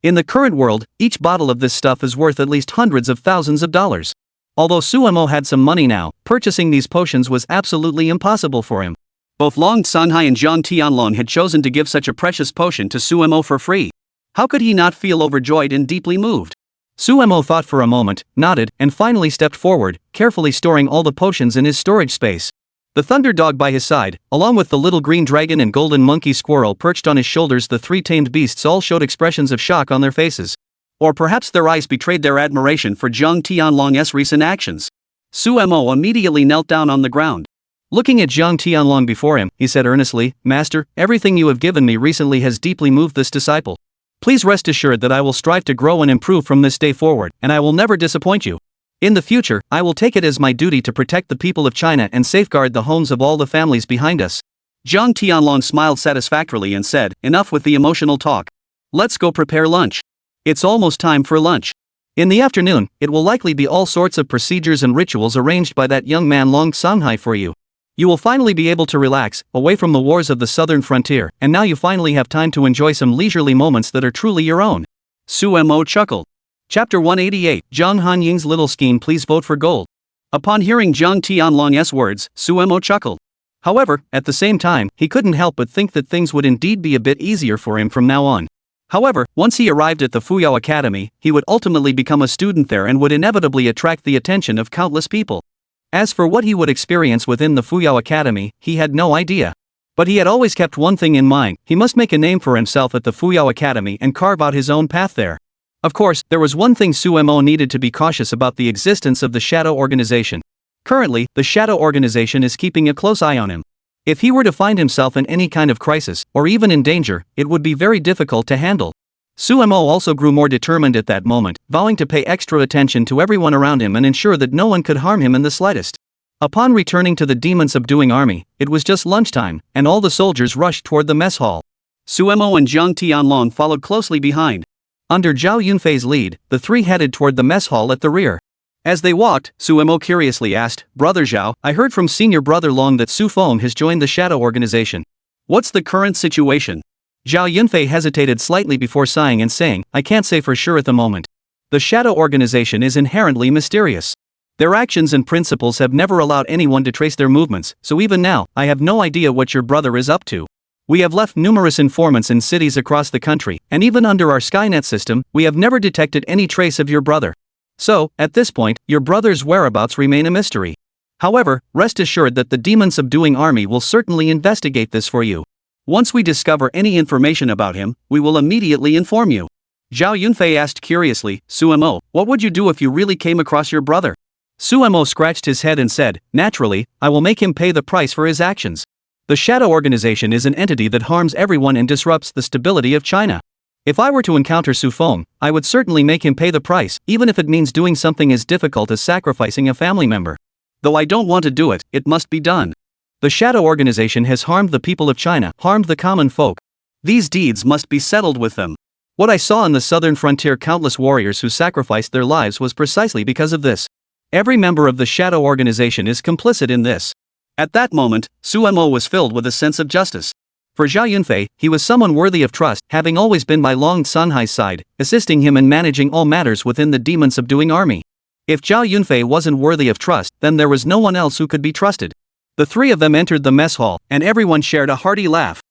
In the current world, each bottle of this stuff is worth at least hundreds of thousands of dollars. Although Suemo had some money now, purchasing these potions was absolutely impossible for him. Both Long Sanhai and Jiang Tianlong had chosen to give such a precious potion to Suemo for free. How could he not feel overjoyed and deeply moved? Suemo thought for a moment, nodded, and finally stepped forward, carefully storing all the potions in his storage space. The thunder dog by his side, along with the little green dragon and golden monkey squirrel perched on his shoulders, the three tamed beasts all showed expressions of shock on their faces. Or perhaps their eyes betrayed their admiration for Jiang Tianlong's recent actions. Suemo immediately knelt down on the ground. Looking at Jiang Tianlong before him, he said earnestly, Master, everything you have given me recently has deeply moved this disciple. Please rest assured that I will strive to grow and improve from this day forward, and I will never disappoint you. In the future, I will take it as my duty to protect the people of China and safeguard the homes of all the families behind us. Jiang Tianlong smiled satisfactorily and said, enough with the emotional talk. Let's go prepare lunch. It's almost time for lunch. In the afternoon, it will likely be all sorts of procedures and rituals arranged by that young man Long Sanhai for you. You will finally be able to relax, away from the wars of the southern frontier, and now you finally have time to enjoy some leisurely moments that are truly your own. Suemo chuckled. Chapter 188, Jiang Hanying's Little Scheme. Please vote for gold. Upon hearing Jiang Tianlong's words, Suemo chuckled. However, at the same time, he couldn't help but think that things would indeed be a bit easier for him from now on. However, once he arrived at the Fuyao Academy, he would ultimately become a student there and would inevitably attract the attention of countless people. As for what he would experience within the Fuyao Academy, he had no idea. But he had always kept one thing in mind: he must make a name for himself at the Fuyao Academy and carve out his own path there. Of course, there was one thing Suemo needed to be cautious about: the existence of the Shadow Organization. Currently, the Shadow Organization is keeping a close eye on him. If he were to find himself in any kind of crisis, or even in danger, it would be very difficult to handle. Suemo also grew more determined at that moment, vowing to pay extra attention to everyone around him and ensure that no one could harm him in the slightest. Upon returning to the demon-subduing army, it was just lunchtime, and all the soldiers rushed toward the mess hall. Suemo and Jiang Tianlong followed closely behind. Under Zhao Yunfei's lead, the three headed toward the mess hall at the rear. As they walked, Suemo curiously asked, "Brother Zhao, I heard from senior brother Long that Xu Feng has joined the shadow organization. What's the current situation?" Zhao Yunfei hesitated slightly before sighing and saying, "I can't say for sure at the moment. The shadow organization is inherently mysterious. Their actions and principles have never allowed anyone to trace their movements, so even now, I have no idea what your brother is up to. We have left numerous informants in cities across the country, and even under our Skynet system, we have never detected any trace of your brother. So, at this point, your brother's whereabouts remain a mystery. However, rest assured that the demon-subduing army will certainly investigate this for you. Once we discover any information about him, we will immediately inform you." Zhao Yunfei asked curiously, "Suemo, what would you do if you really came across your brother?" Suemo scratched his head and said, "Naturally, I will make him pay the price for his actions. The shadow organization is an entity that harms everyone and disrupts the stability of China. If I were to encounter Xu Feng, I would certainly make him pay the price, even if it means doing something as difficult as sacrificing a family member. Though I don't want to do it, it must be done. The shadow organization has harmed the people of China, harmed the common folk. These deeds must be settled with them. What I saw in the southern frontier, countless warriors who sacrificed their lives, was precisely because of this. Every member of the shadow organization is complicit in this." At that moment, Suemo was filled with a sense of justice. For Zhao Yunfei, he was someone worthy of trust, having always been by Long Sanhai's side, assisting him in managing all matters within the demon-subduing army. If Zhao Yunfei wasn't worthy of trust, then there was no one else who could be trusted. The three of them entered the mess hall, and everyone shared a hearty laugh.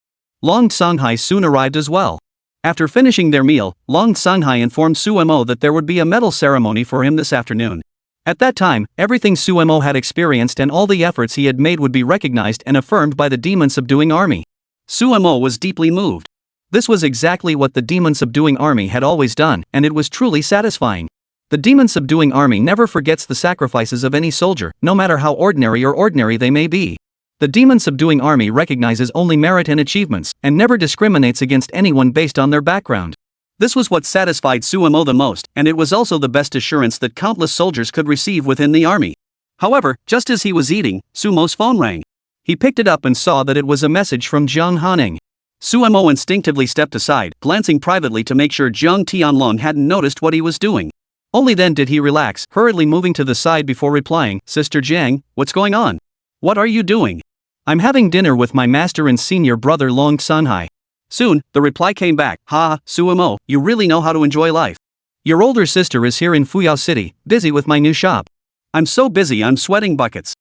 Long Sanhai soon arrived as well. After finishing their meal, Long Sanhai informed Suemo that there would be a medal ceremony for him this afternoon. At that time, everything Suemo had experienced and all the efforts he had made would be recognized and affirmed by the demon-subduing army. Suemo was deeply moved. This was exactly what the demon-subduing army had always done, and it was truly satisfying. The demon-subduing army never forgets the sacrifices of any soldier, no matter how ordinary they may be. The demon-subduing army recognizes only merit and achievements, and never discriminates against anyone based on their background. This was what satisfied Suemo the most, and it was also the best assurance that countless soldiers could receive within the army. However, just as he was eating, Sumo's phone rang. He picked it up and saw that it was a message from Jiang Hanying. Suemo instinctively stepped aside, glancing privately to make sure Jiang Tianlong hadn't noticed what he was doing. Only then did he relax, hurriedly moving to the side before replying, "Sister Jiang, what's going on? What are you doing?" "I'm having dinner with my master and senior brother Long Sanhai." Soon, the reply came back, "Ha, Suemo, you really know how to enjoy life. Your older sister is here in Fuyao City, busy with my new shop. I'm so busy I'm sweating buckets.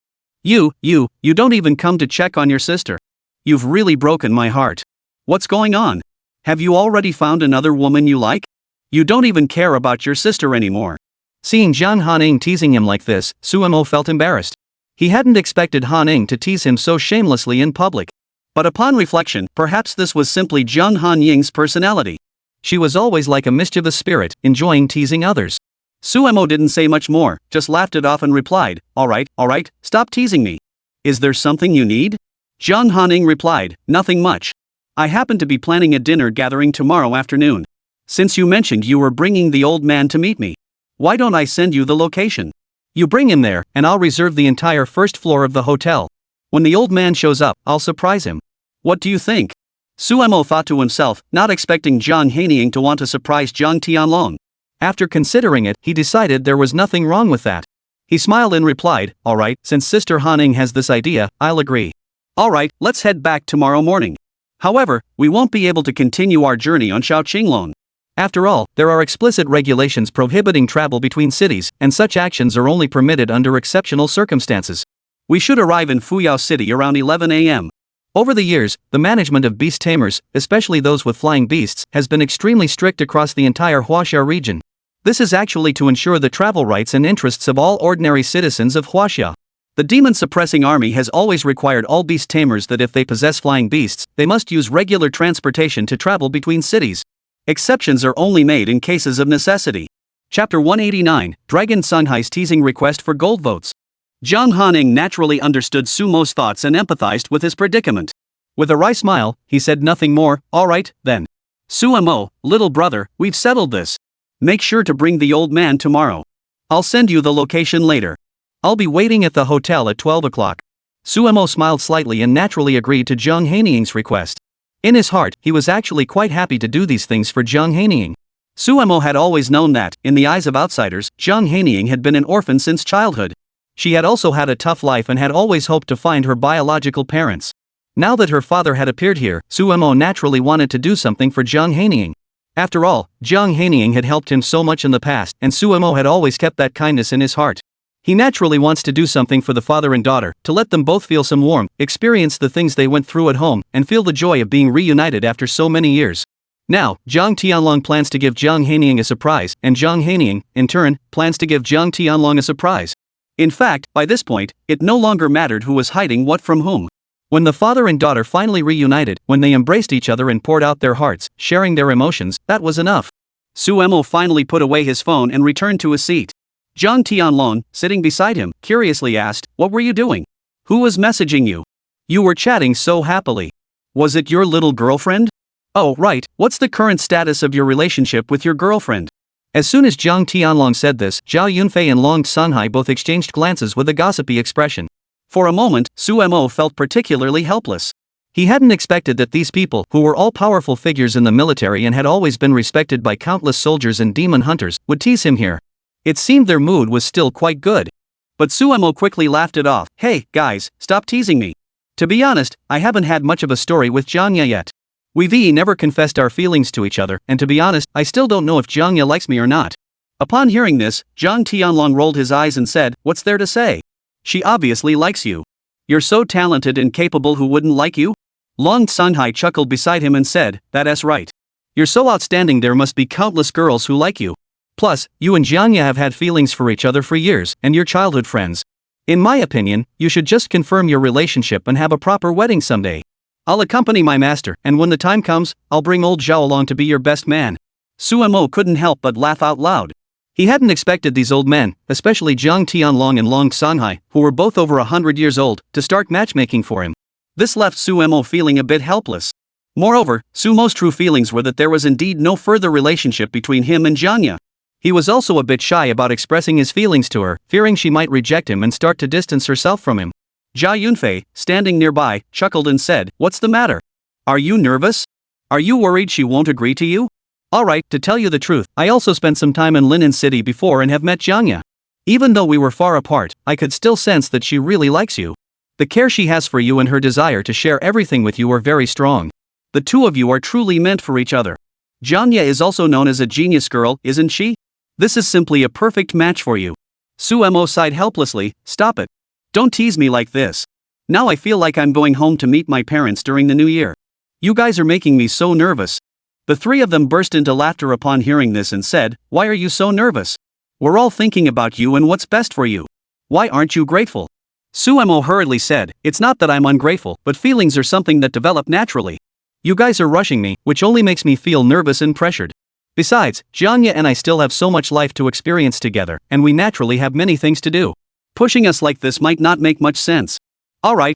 You don't even come to check on your sister. You've really broken my heart. What's going on? Have you already found another woman you like? You don't even care about your sister anymore." Seeing Jiang Hanying teasing him like this, Suemo felt embarrassed. He hadn't expected Hanying to tease him so shamelessly in public. But upon reflection, perhaps this was simply Jiang Hanying's personality. She was always like a mischievous spirit, enjoying teasing others. Suemo didn't say much more, just laughed it off and replied, all right, stop teasing me. Is there something you need?" Jiang Hanying replied, "Nothing much. I happen to be planning a dinner gathering tomorrow afternoon. Since you mentioned you were bringing the old man to meet me, why don't I send you the location? You bring him there, and I'll reserve the entire first floor of the hotel. When the old man shows up, I'll surprise him. What do you think?" Suemo thought to himself, not expecting Jiang Hanying to want to surprise Jiang Tianlong. After considering it, he decided there was nothing wrong with that. He smiled and replied, "All right, since Sister Hanying has this idea, I'll agree. All right, let's head back tomorrow morning. However, we won't be able to continue our journey on Shaoqinglong. After all, there are explicit regulations prohibiting travel between cities, and such actions are only permitted under exceptional circumstances. We should arrive in Fuyao City around 11 a.m. Over the years, the management of beast tamers, especially those with flying beasts, has been extremely strict across the entire Huaxia region. This is actually to ensure the travel rights and interests of all ordinary citizens of Huaxia. The demon-suppressing army has always required all beast tamers that if they possess flying beasts, they must use regular transportation to travel between cities. Exceptions are only made in cases of necessity. Chapter 189, Dragon Sanhai's teasing request for gold votes. Jiang Hanying naturally understood Sumo's thoughts and empathized with his predicament. With a wry smile, he said nothing more. "All right, then. Suemo, little brother, we've settled this. Make sure to bring the old man tomorrow. I'll send you the location later. I'll be waiting at the hotel at 12 o'clock. Suemo smiled slightly and naturally agreed to Jiang Hanying's request. In his heart, he was actually quite happy to do these things for Jiang Hanying. Suemo had always known that, in the eyes of outsiders, Jiang Hanying had been an orphan since childhood. She had also had a tough life and had always hoped to find her biological parents. Now that her father had appeared here, Suemo naturally wanted to do something for Jiang Hanying. After all, Jiang Hanying had helped him so much in the past, and Suemo had always kept that kindness in his heart. He naturally wants to do something for the father and daughter, to let them both feel some warmth, experience the things they went through at home, and feel the joy of being reunited after so many years. Now, Jiang Tianlong plans to give Jiang Hanying a surprise, and Jiang Hanying, in turn, plans to give Jiang Tianlong a surprise. In fact, by this point, it no longer mattered who was hiding what from whom. When the father and daughter finally reunited, when they embraced each other and poured out their hearts, sharing their emotions, that was enough. Suemo finally put away his phone and returned to his seat. Jiang Tianlong, sitting beside him, curiously asked, "What were you doing? Who was messaging you? You were chatting so happily. Was it your little girlfriend? Oh, right, what's the current status of your relationship with your girlfriend?" As soon as Jiang Tianlong said this, Zhao Yunfei and Long Sunhai both exchanged glances with a gossipy expression. For a moment, Suemo felt particularly helpless. He hadn't expected that these people, who were all powerful figures in the military and had always been respected by countless soldiers and demon hunters, would tease him here. It seemed their mood was still quite good. But Suemo quickly laughed it off. "Hey, guys, stop teasing me. To be honest, I haven't had much of a story with Jiang Ya yet. We've never confessed our feelings to each other, and to be honest, I still don't know if Jiang Ya likes me or not." Upon hearing this, Jiang Tianlong rolled his eyes and said, "What's there to say? She obviously likes you. You're so talented and capable, who wouldn't like you?" Long Sunhai chuckled beside him and said, "That's right. You're so outstanding, there must be countless girls who like you. Plus, you and Jiang Ya have had feelings for each other for years, and you're childhood friends. In my opinion, you should just confirm your relationship and have a proper wedding someday. I'll accompany my master, and when the time comes, I'll bring old Zhao along to be your best man." Suemo couldn't help but laugh out loud. He hadn't expected these old men, especially Jiang Tianlong and Long Sunhai, who were both over 100 years old, to start matchmaking for him. This left Suemo feeling a bit helpless. Moreover, Sumo's true feelings were that there was indeed no further relationship between him and Jiang Ya. He was also a bit shy about expressing his feelings to her, fearing she might reject him and start to distance herself from him. Zhao Yunfei, standing nearby, chuckled and said, "What's the matter? Are you nervous? Are you worried she won't agree to you? Alright, to tell you the truth, I also spent some time in Linen City before and have met Jiang Ya. Even though we were far apart, I could still sense that she really likes you. The care she has for you and her desire to share everything with you are very strong. The two of you are truly meant for each other. Jiang Ya is also known as a genius girl, isn't she? This is simply a perfect match for you." Suemo sighed helplessly. "Stop it. Don't tease me like this. Now I feel like I'm going home to meet my parents during the new year. You guys are making me so nervous." The three of them burst into laughter upon hearing this and said, "Why are you so nervous? We're all thinking about you and what's best for you. Why aren't you grateful?" Suemo hurriedly said, "It's not that I'm ungrateful, but feelings are something that develop naturally. You guys are rushing me, which only makes me feel nervous and pressured. Besides, Jiang Ya and I still have so much life to experience together, and we naturally have many things to do. Pushing us like this might not make much sense. Alright,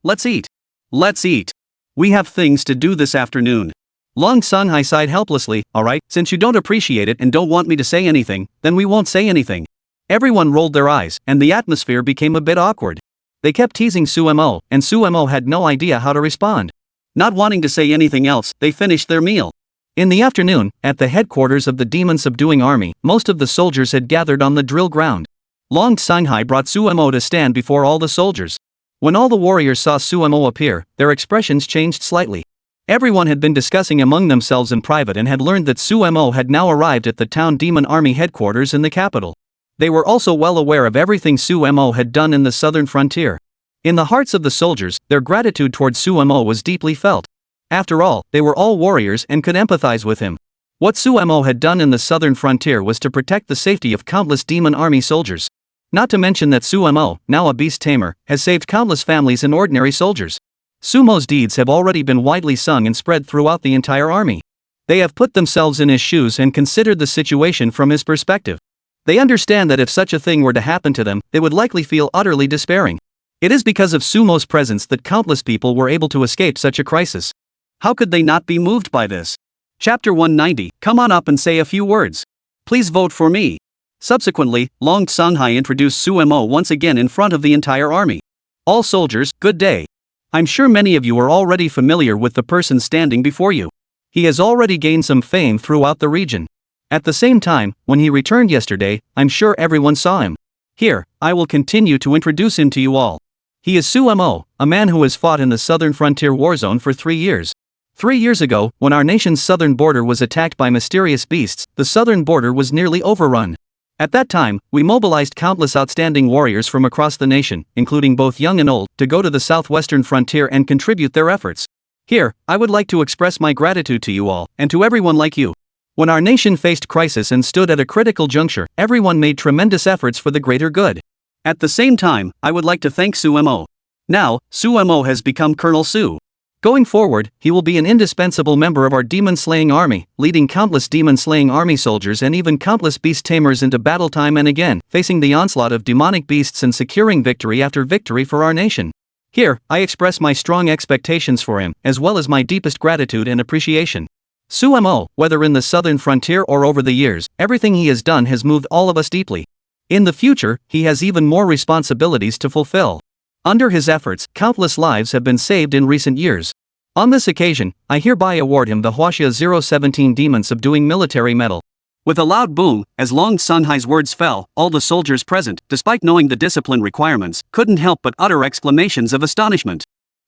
let's eat. Let's eat. We have things to do this afternoon." Long Sunhai sighed helplessly. "Alright, since you don't appreciate it and don't want me to say anything, then we won't say anything." Everyone rolled their eyes, and the atmosphere became a bit awkward. They kept teasing Suemo, and Suemo had no idea how to respond. Not wanting to say anything else, they finished their meal. In the afternoon, at the headquarters of the demon-subduing army, most of the soldiers had gathered on the drill ground. Long Sunhai brought Suemo to stand before all the soldiers. When all the warriors saw Suemo appear, their expressions changed slightly. Everyone had been discussing among themselves in private and had learned that Suemo had now arrived at the town demon army headquarters in the capital. They were also well aware of everything Suemo had done in the southern frontier. In the hearts of the soldiers, their gratitude towards Suemo was deeply felt. After all, they were all warriors and could empathize with him. What Suemo had done in the southern frontier was to protect the safety of countless demon army soldiers. Not to mention that Suemo, now a beast tamer, has saved countless families and ordinary soldiers. Sumo's deeds have already been widely sung and spread throughout the entire army. They have put themselves in his shoes and considered the situation from his perspective. They understand that if such a thing were to happen to them, they would likely feel utterly despairing. It is because of Sumo's presence that countless people were able to escape such a crisis. How could they not be moved by this? Chapter 190, come on up and say a few words. Please vote for me. Subsequently, Long Sunhai introduced Suemo once again in front of the entire army. All soldiers, good day. I'm sure many of you are already familiar with the person standing before you. He has already gained some fame throughout the region. At the same time, when he returned yesterday, I'm sure everyone saw him. Here, I will continue to introduce him to you all. He is Su Mo, a man who has fought in the southern frontier war zone for 3 years. 3 years ago, when our nation's southern border was attacked by mysterious beasts, the southern border was nearly overrun. At that time, we mobilized countless outstanding warriors from across the nation, including both young and old, to go to the southwestern frontier and contribute their efforts. Here, I would like to express my gratitude to you all, and to everyone like you. When our nation faced crisis and stood at a critical juncture, everyone made tremendous efforts for the greater good. At the same time, I would like to thank Su Mo. Now, Su Mo has become Colonel Su. Going forward, he will be an indispensable member of our demon-slaying army, leading countless demon-slaying army soldiers and even countless beast tamers into battle time and again, facing the onslaught of demonic beasts and securing victory after victory for our nation. Here, I express my strong expectations for him, as well as my deepest gratitude and appreciation. Su Mo, whether in the southern frontier or over the years, everything he has done has moved all of us deeply. In the future, he has even more responsibilities to fulfill. Under his efforts, countless lives have been saved in recent years. On this occasion, I hereby award him the Huaxia 017 Demon Subduing Military Medal. With a loud boom, as Long Sunhai's words fell, all the soldiers present, despite knowing the discipline requirements, couldn't help but utter exclamations of astonishment.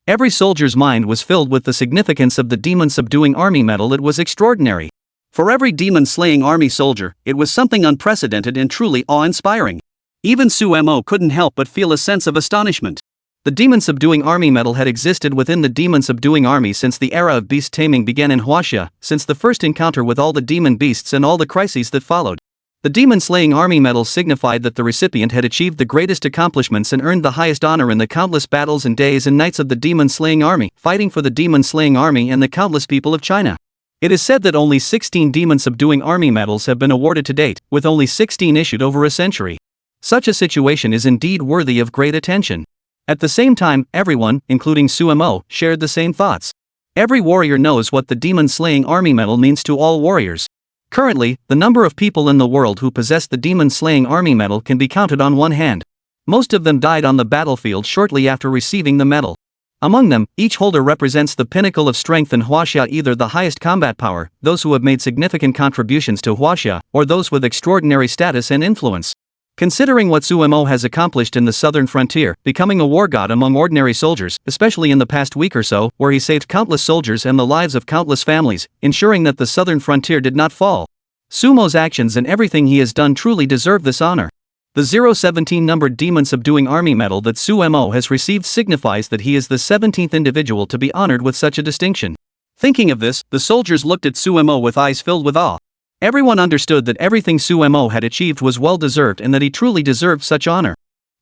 Every soldier's mind was filled with the significance of the Demon Subduing Army Medal. It was extraordinary. For every demon-slaying army soldier, it was something unprecedented and truly awe-inspiring. Even Su Mo couldn't help but feel a sense of astonishment. The Demon Subduing Army Medal had existed within the Demon Subduing Army since the era of beast taming began in Huaxia, since the first encounter with all the demon beasts and all the crises that followed. The Demon Slaying Army Medal signified that the recipient had achieved the greatest accomplishments and earned the highest honor in the countless battles and days and nights of the Demon Slaying Army, fighting for the Demon Slaying Army and the countless people of China. It is said that only 16 Demon Subduing Army Medals have been awarded to date, with only 16 issued over a century. Such a situation is indeed worthy of great attention. At the same time, everyone, including Su Mo, shared the same thoughts. Every warrior knows what the Demon Slaying Army Medal means to all warriors. Currently, the number of people in the world who possess the Demon Slaying Army Medal can be counted on one hand. Most of them died on the battlefield shortly after receiving the medal. Among them, each holder represents the pinnacle of strength in Huaxia, either the highest combat power, those who have made significant contributions to Huaxia, or those with extraordinary status and influence. Considering what Su Mo has accomplished in the southern frontier, becoming a war god among ordinary soldiers, especially in the past week or so, where he saved countless soldiers and the lives of countless families, ensuring that the southern frontier did not fall. Su Mo's actions and everything he has done truly deserve this honor. The 017 numbered Demon Subduing Army Medal that Su Mo has received signifies that he is the 17th individual to be honored with such a distinction. Thinking of this, the soldiers looked at Su Mo with eyes filled with awe. Everyone understood that everything Su Mo had achieved was well-deserved and that he truly deserved such honor.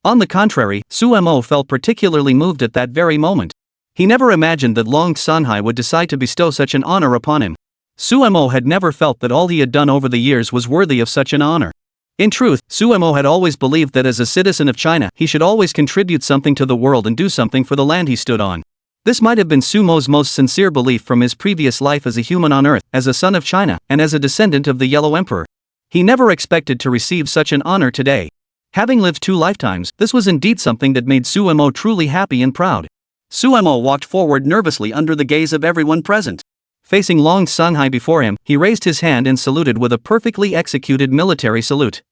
On the contrary, Su Mo felt particularly moved at that very moment. He never imagined that Long Sunhai would decide to bestow such an honor upon him. Su Mo had never felt that all he had done over the years was worthy of such an honor. In truth, Su Mo had always believed that as a citizen of China, he should always contribute something to the world and do something for the land he stood on. This might have been Su Mo's most sincere belief from his previous life as a human on Earth, as a son of China, and as a descendant of the Yellow Emperor. He never expected to receive such an honor today. Having lived 2 lifetimes, this was indeed something that made Su Mo truly happy and proud. Su Mo walked forward nervously under the gaze of everyone present. Facing Long Sunhai before him, he raised his hand and saluted with a perfectly executed military salute.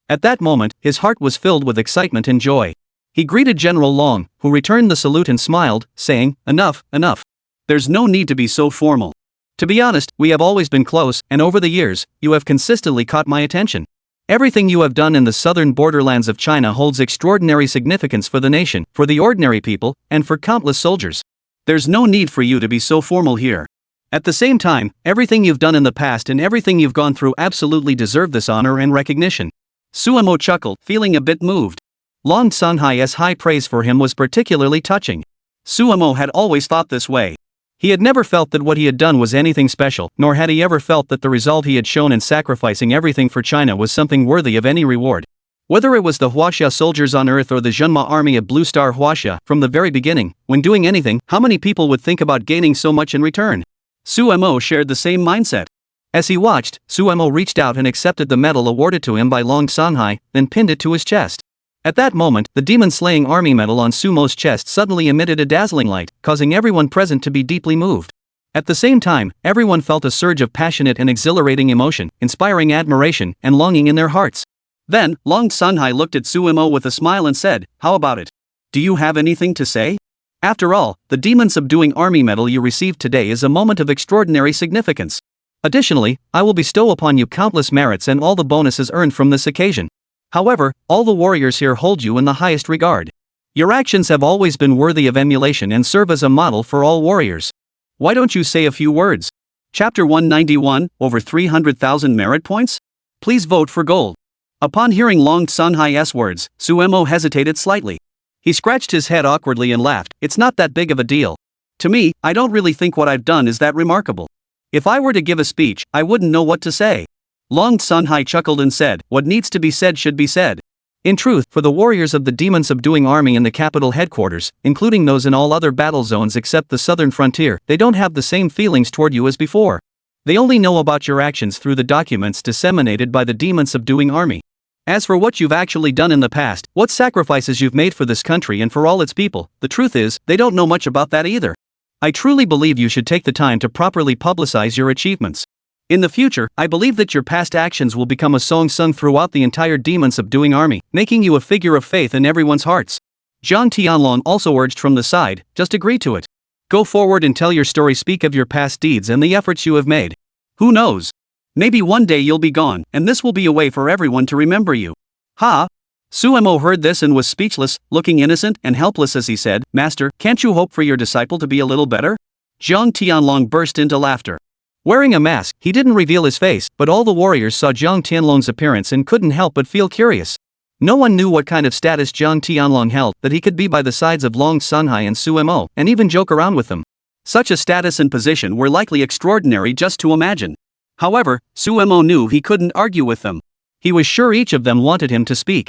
At that moment, his heart was filled with excitement and joy. He greeted General Long, who returned the salute and smiled, saying, "Enough, enough. There's no need to be so formal. To be honest, we have always been close, and over the years, you have consistently caught my attention. Everything you have done in the southern borderlands of China holds extraordinary significance for the nation, for the ordinary people, and for countless soldiers. There's no need for you to be so formal here. At the same time, everything you've done in the past and everything you've gone through absolutely deserve this honor and recognition." Su Mo chuckled, feeling a bit moved. Long Sunhai's high praise for him was particularly touching. Su Mo had always thought this way. He had never felt that what he had done was anything special, nor had he ever felt that the resolve he had shown in sacrificing everything for China was something worthy of any reward. Whether it was the Huaxia soldiers on Earth or the Zhenma army of Blue Star Huaxia, from the very beginning, when doing anything, how many people would think about gaining so much in return? Su Mo shared the same mindset. As he watched, Su Mo reached out and accepted the medal awarded to him by Long Sunhai, then pinned it to his chest. At that moment, the demon-slaying army medal on Sumo's chest suddenly emitted a dazzling light, causing everyone present to be deeply moved. At the same time, everyone felt a surge of passionate and exhilarating emotion, inspiring admiration and longing in their hearts. Then, Long Sunhai looked at Sumo with a smile and said, "How about it? Do you have anything to say? After all, the demon-subduing army medal you received today is a moment of extraordinary significance. Additionally, I will bestow upon you countless merits and all the bonuses earned from this occasion. However, all the warriors here hold you in the highest regard. Your actions have always been worthy of emulation and serve as a model for all warriors. Why don't you say a few words?" Chapter 191, over 300,000 merit points? Please vote for gold. Upon hearing Long Sunhai's words, Sumo hesitated slightly. He scratched his head awkwardly and laughed. "It's not that big of a deal. To me, I don't really think what I've done is that remarkable. If I were to give a speech, I wouldn't know what to say." Long Sunhai chuckled and said, "What needs to be said should be said." In truth, for the warriors of the demon-subduing army in the capital headquarters, including those in all other battle zones except the southern frontier, they don't have the same feelings toward you as before. They only know about your actions through the documents disseminated by the demon-subduing army. As for what you've actually done in the past, what sacrifices you've made for this country and for all its people, the truth is, they don't know much about that either. I truly believe you should take the time to properly publicize your achievements. In the future, I believe that your past actions will become a song sung throughout the entire demon-subduing army, making you a figure of faith in everyone's hearts. Zhang Tianlong also urged from the side, "Just agree to it. Go forward and tell your story, speak of your past deeds and the efforts you have made. Who knows? Maybe one day you'll be gone, and this will be a way for everyone to remember you." "Ha!" Sumo heard this and was speechless, looking innocent and helpless as he said, "Master, can't you hope for your disciple to be a little better?" Zhang Tianlong burst into laughter. Wearing a mask, he didn't reveal his face, but all the warriors saw Zhang Tianlong's appearance and couldn't help but feel curious. No one knew what kind of status Zhang Tianlong held, that he could be by the sides of Long Sunhai and Sumo, and even joke around with them. Such a status and position were likely extraordinary just to imagine. However, Sumo knew he couldn't argue with them. He was sure each of them wanted him to speak.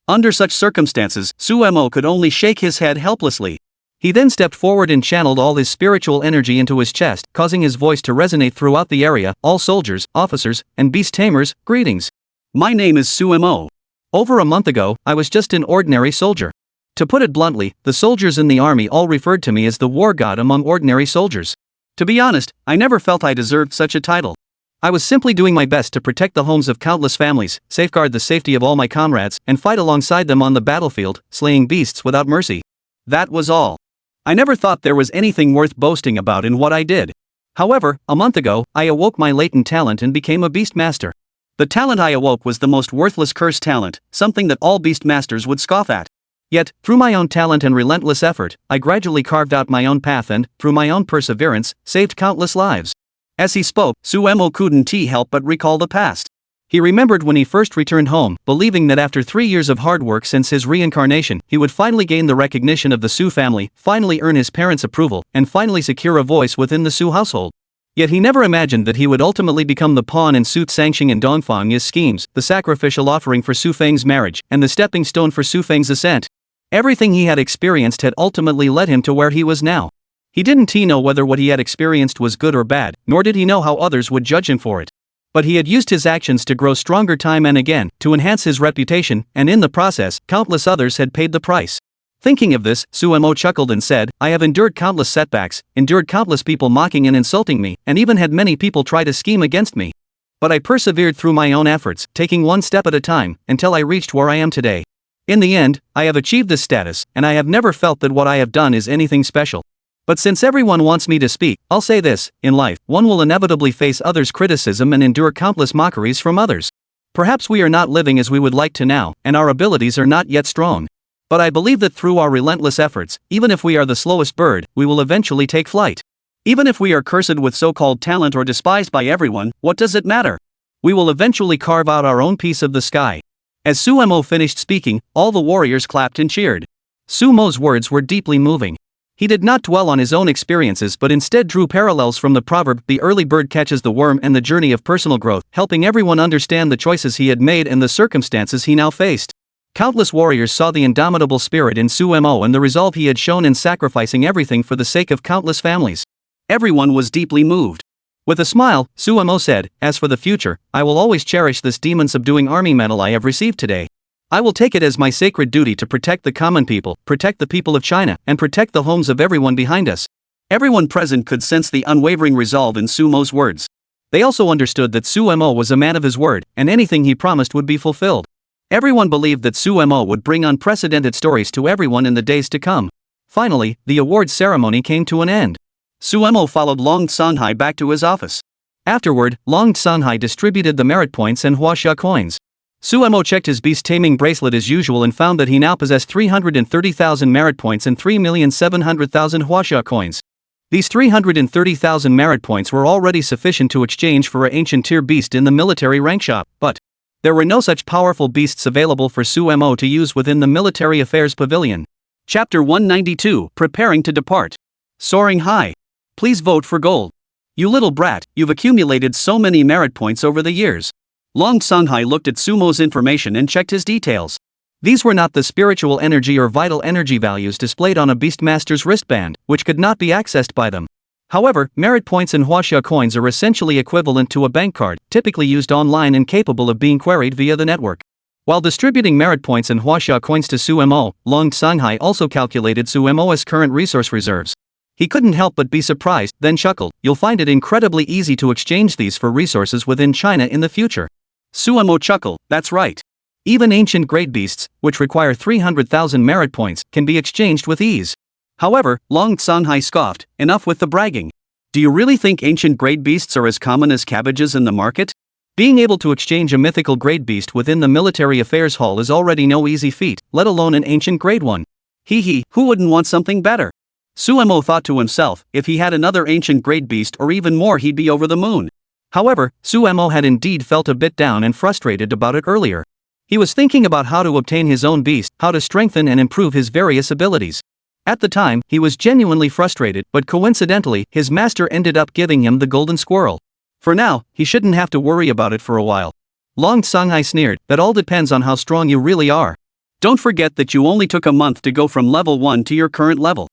Under such circumstances, Sumo could only shake his head helplessly. He then stepped forward and channeled all his spiritual energy into his chest, causing his voice to resonate throughout the area. "All soldiers, officers, and beast tamers, greetings. My name is Sumo. Over a month ago, I was just an ordinary soldier. To put it bluntly, the soldiers in the army all referred to me as the war god among ordinary soldiers. To be honest, I never felt I deserved such a title. I was simply doing my best to protect the homes of countless families, safeguard the safety of all my comrades, and fight alongside them on the battlefield, slaying beasts without mercy. That was all. I never thought there was anything worth boasting about in what I did. However, a month ago, I awoke my latent talent and became a beast master. The talent I awoke was the most worthless cursed talent, something that all beast masters would scoff at. Yet, through my own talent and relentless effort, I gradually carved out my own path and, through my own perseverance, saved countless lives." As he spoke, Sumo couldn't help but recall the past. He remembered when he first returned home, believing that after 3 years of hard work since his reincarnation, he would finally gain the recognition of the Su family, finally earn his parents' approval, and finally secure a voice within the Su household. Yet he never imagined that he would ultimately become the pawn in Su Sangxing and Dongfang's schemes, the sacrificial offering for Su Feng's marriage, and the stepping stone for Su Feng's ascent. Everything he had experienced had ultimately led him to where he was now. He didn't know whether what he had experienced was good or bad, nor did he know how others would judge him for it. But he had used his actions to grow stronger time and again, to enhance his reputation, and in the process, countless others had paid the price. Thinking of this, Sumo chuckled and said, "I have endured countless setbacks, endured countless people mocking and insulting me, and even had many people try to scheme against me. But I persevered through my own efforts, taking one step at a time, until I reached where I am today. In the end, I have achieved this status, and I have never felt that what I have done is anything special. But since everyone wants me to speak, I'll say this: in life, one will inevitably face others' criticism and endure countless mockeries from others. Perhaps we are not living as we would like to now, and our abilities are not yet strong. But I believe that through our relentless efforts, even if we are the slowest bird, we will eventually take flight. Even if we are cursed with so-called talent or despised by everyone, what does it matter? We will eventually carve out our own piece of the sky." As Sumo finished speaking, all the warriors clapped and cheered. Sumo's words were deeply moving. He did not dwell on his own experiences but instead drew parallels from the proverb, "The early bird catches the worm," and the journey of personal growth, helping everyone understand the choices he had made and the circumstances he now faced. Countless warriors saw the indomitable spirit in Sumo and the resolve he had shown in sacrificing everything for the sake of countless families. Everyone was deeply moved. With a smile, Sumo said, "As for the future, I will always cherish this demon-subduing army medal I have received today. I will take it as my sacred duty to protect the common people, protect the people of China, and protect the homes of everyone behind us. Everyone present could sense the unwavering resolve in Su Mo's words. They also understood that Su Mo was a man of his word, and anything he promised would be fulfilled. Everyone believed that Su Mo would bring unprecedented stories to everyone in the days to come. Finally, the awards ceremony came to an end. Su Mo followed Long Sanhai back to his office. Afterward, Long Sanhai distributed the merit points and huaxia coins. Su Mo checked his beast-taming bracelet as usual and found that he now possessed 330,000 merit points and 3,700,000 huaxia coins. These 330,000 merit points were already sufficient to exchange for an ancient tier beast in the military rank shop, but there were no such powerful beasts available for Su Mo to use within the military affairs pavilion. Chapter 192, Preparing to Depart. Soaring high. Please vote for gold. You little brat, you've accumulated so many merit points over the years. Long Sanhai looked at Su Mo's information and checked his details. These were not the spiritual energy or vital energy values displayed on a Beastmaster's wristband, which could not be accessed by them. However, merit points and huaxia coins are essentially equivalent to a bank card, typically used online and capable of being queried via the network. While distributing merit points and huaxia coins to Su Mo, Long Sanhai also calculated Su Mo's current resource reserves. He couldn't help but be surprised, then chuckled. You'll find it incredibly easy to exchange these for resources within China in the future. Su Mo chuckled, that's right. Even ancient great beasts, which require 300,000 merit points, can be exchanged with ease. However, Long Sanhai scoffed, enough with the bragging. Do you really think ancient great beasts are as common as cabbages in the market? Being able to exchange a mythical great beast within the military affairs hall is already no easy feat, let alone an ancient great one. Hee, who wouldn't want something better? Su Mo thought to himself, if he had another ancient great beast or even more he'd be over the moon. However, Su Mo had indeed felt a bit down and frustrated about it earlier. He was thinking about how to obtain his own beast, how to strengthen and improve his various abilities. At the time, he was genuinely frustrated, but coincidentally, his master ended up giving him the golden squirrel. For now, he shouldn't have to worry about it for a while. Long Sanhai sneered, that all depends on how strong you really are. Don't forget that you only took a month to go from level 1 to your current level.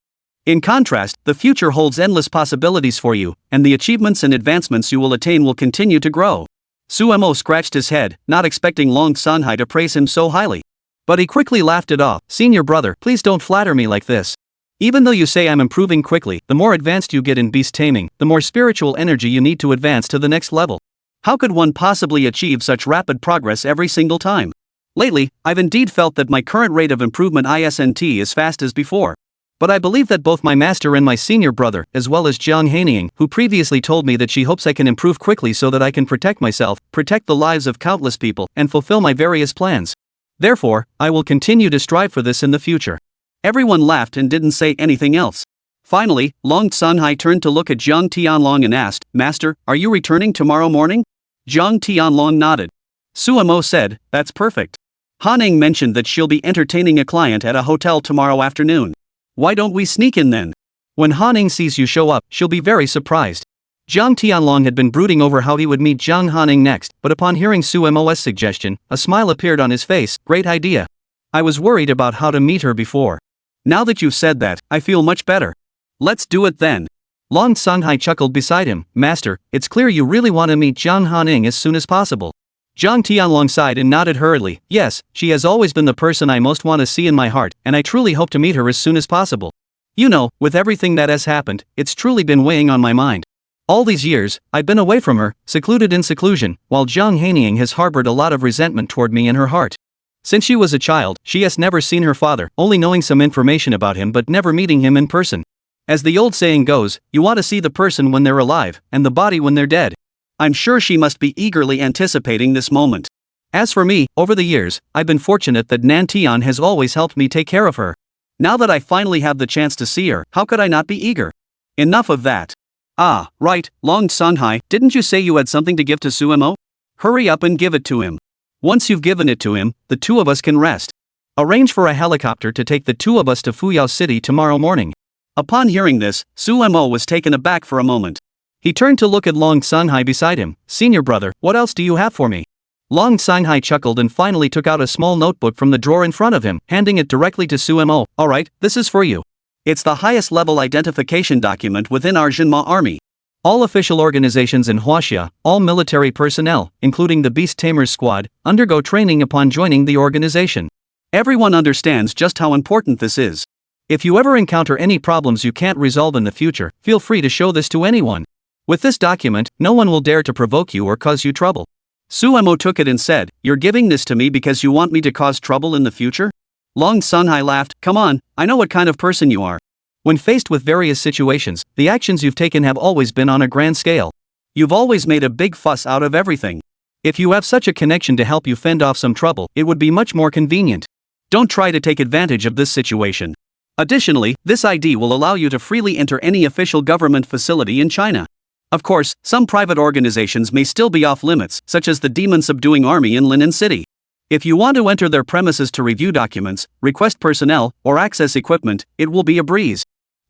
In contrast, the future holds endless possibilities for you, and the achievements and advancements you will attain will continue to grow. Su Mo scratched his head, not expecting Long Sanhai to praise him so highly. But he quickly laughed it off. Senior brother, please don't flatter me like this. Even though you say I'm improving quickly, the more advanced you get in beast taming, the more spiritual energy you need to advance to the next level. How could one possibly achieve such rapid progress every single time? Lately, I've indeed felt that my current rate of improvement isn't as fast as before. But I believe that both my master and my senior brother, as well as Jiang Hanying, who previously told me that she hopes I can improve quickly so that I can protect myself, protect the lives of countless people, and fulfill my various plans. Therefore, I will continue to strive for this in the future. Everyone laughed and didn't say anything else. Finally, Long Sanhai turned to look at Jiang Tianlong and asked, Master, are you returning tomorrow morning? Jiang Tianlong nodded. Su Mo said, that's perfect. Hanying mentioned that she'll be entertaining a client at a hotel tomorrow afternoon. Why don't we sneak in then? When Hanying sees you show up, she'll be very surprised. Jiang Tianlong had been brooding over how he would meet Jiang Hanying next, but upon hearing Su Mo's suggestion, a smile appeared on his face. Great idea. I was worried about how to meet her before. Now that you've said that, I feel much better. Let's do it then. Long Sanhai chuckled beside him. Master, it's clear you really want to meet Jiang Hanying as soon as possible. Jiang Tianlong sighed and nodded hurriedly. Yes, she has always been the person I most want to see in my heart, and I truly hope to meet her as soon as possible. You know, with everything that has happened, it's truly been weighing on my mind. All these years, I've been away from her, secluded in seclusion, while Jiang Hanying has harbored a lot of resentment toward me in her heart. Since she was a child, she has never seen her father, only knowing some information about him but never meeting him in person. As the old saying goes, you want to see the person when they're alive, and the body when they're dead. I'm sure she must be eagerly anticipating this moment. As for me, over the years, I've been fortunate that Nan Tian has always helped me take care of her. Now that I finally have the chance to see her, how could I not be eager? Enough of that. Ah, right, Long Sanhai, didn't you say you had something to give to Su Mo? Hurry up and give it to him. Once you've given it to him, the two of us can rest. Arrange for a helicopter to take the two of us to Fuyao City tomorrow morning. Upon hearing this, Su Mo was taken aback for a moment. He turned to look at Long Sanhai beside him. Senior brother, what else do you have for me? Long Sanhai chuckled and finally took out a small notebook from the drawer in front of him, handing it directly to Su Mo. Alright, this is for you. It's the highest level identification document within our Jinma army. All official organizations in Huaxia, all military personnel, including the Beast Tamers squad, undergo training upon joining the organization. Everyone understands just how important this is. If you ever encounter any problems you can't resolve in the future, feel free to show this to anyone. With this document, no one will dare to provoke you or cause you trouble. Suemo took it and said, "You're giving this to me because you want me to cause trouble in the future?" Long Sunhai laughed, "Come on, I know what kind of person you are." When faced with various situations, the actions you've taken have always been on a grand scale. You've always made a big fuss out of everything. If you have such a connection to help you fend off some trouble, it would be much more convenient. Don't try to take advantage of this situation. Additionally, this ID will allow you to freely enter any official government facility in China. Of course, some private organizations may still be off limits, such as the Demon Subduing Army in Linen City. If you want to enter their premises to review documents, request personnel, or access equipment, it will be a breeze.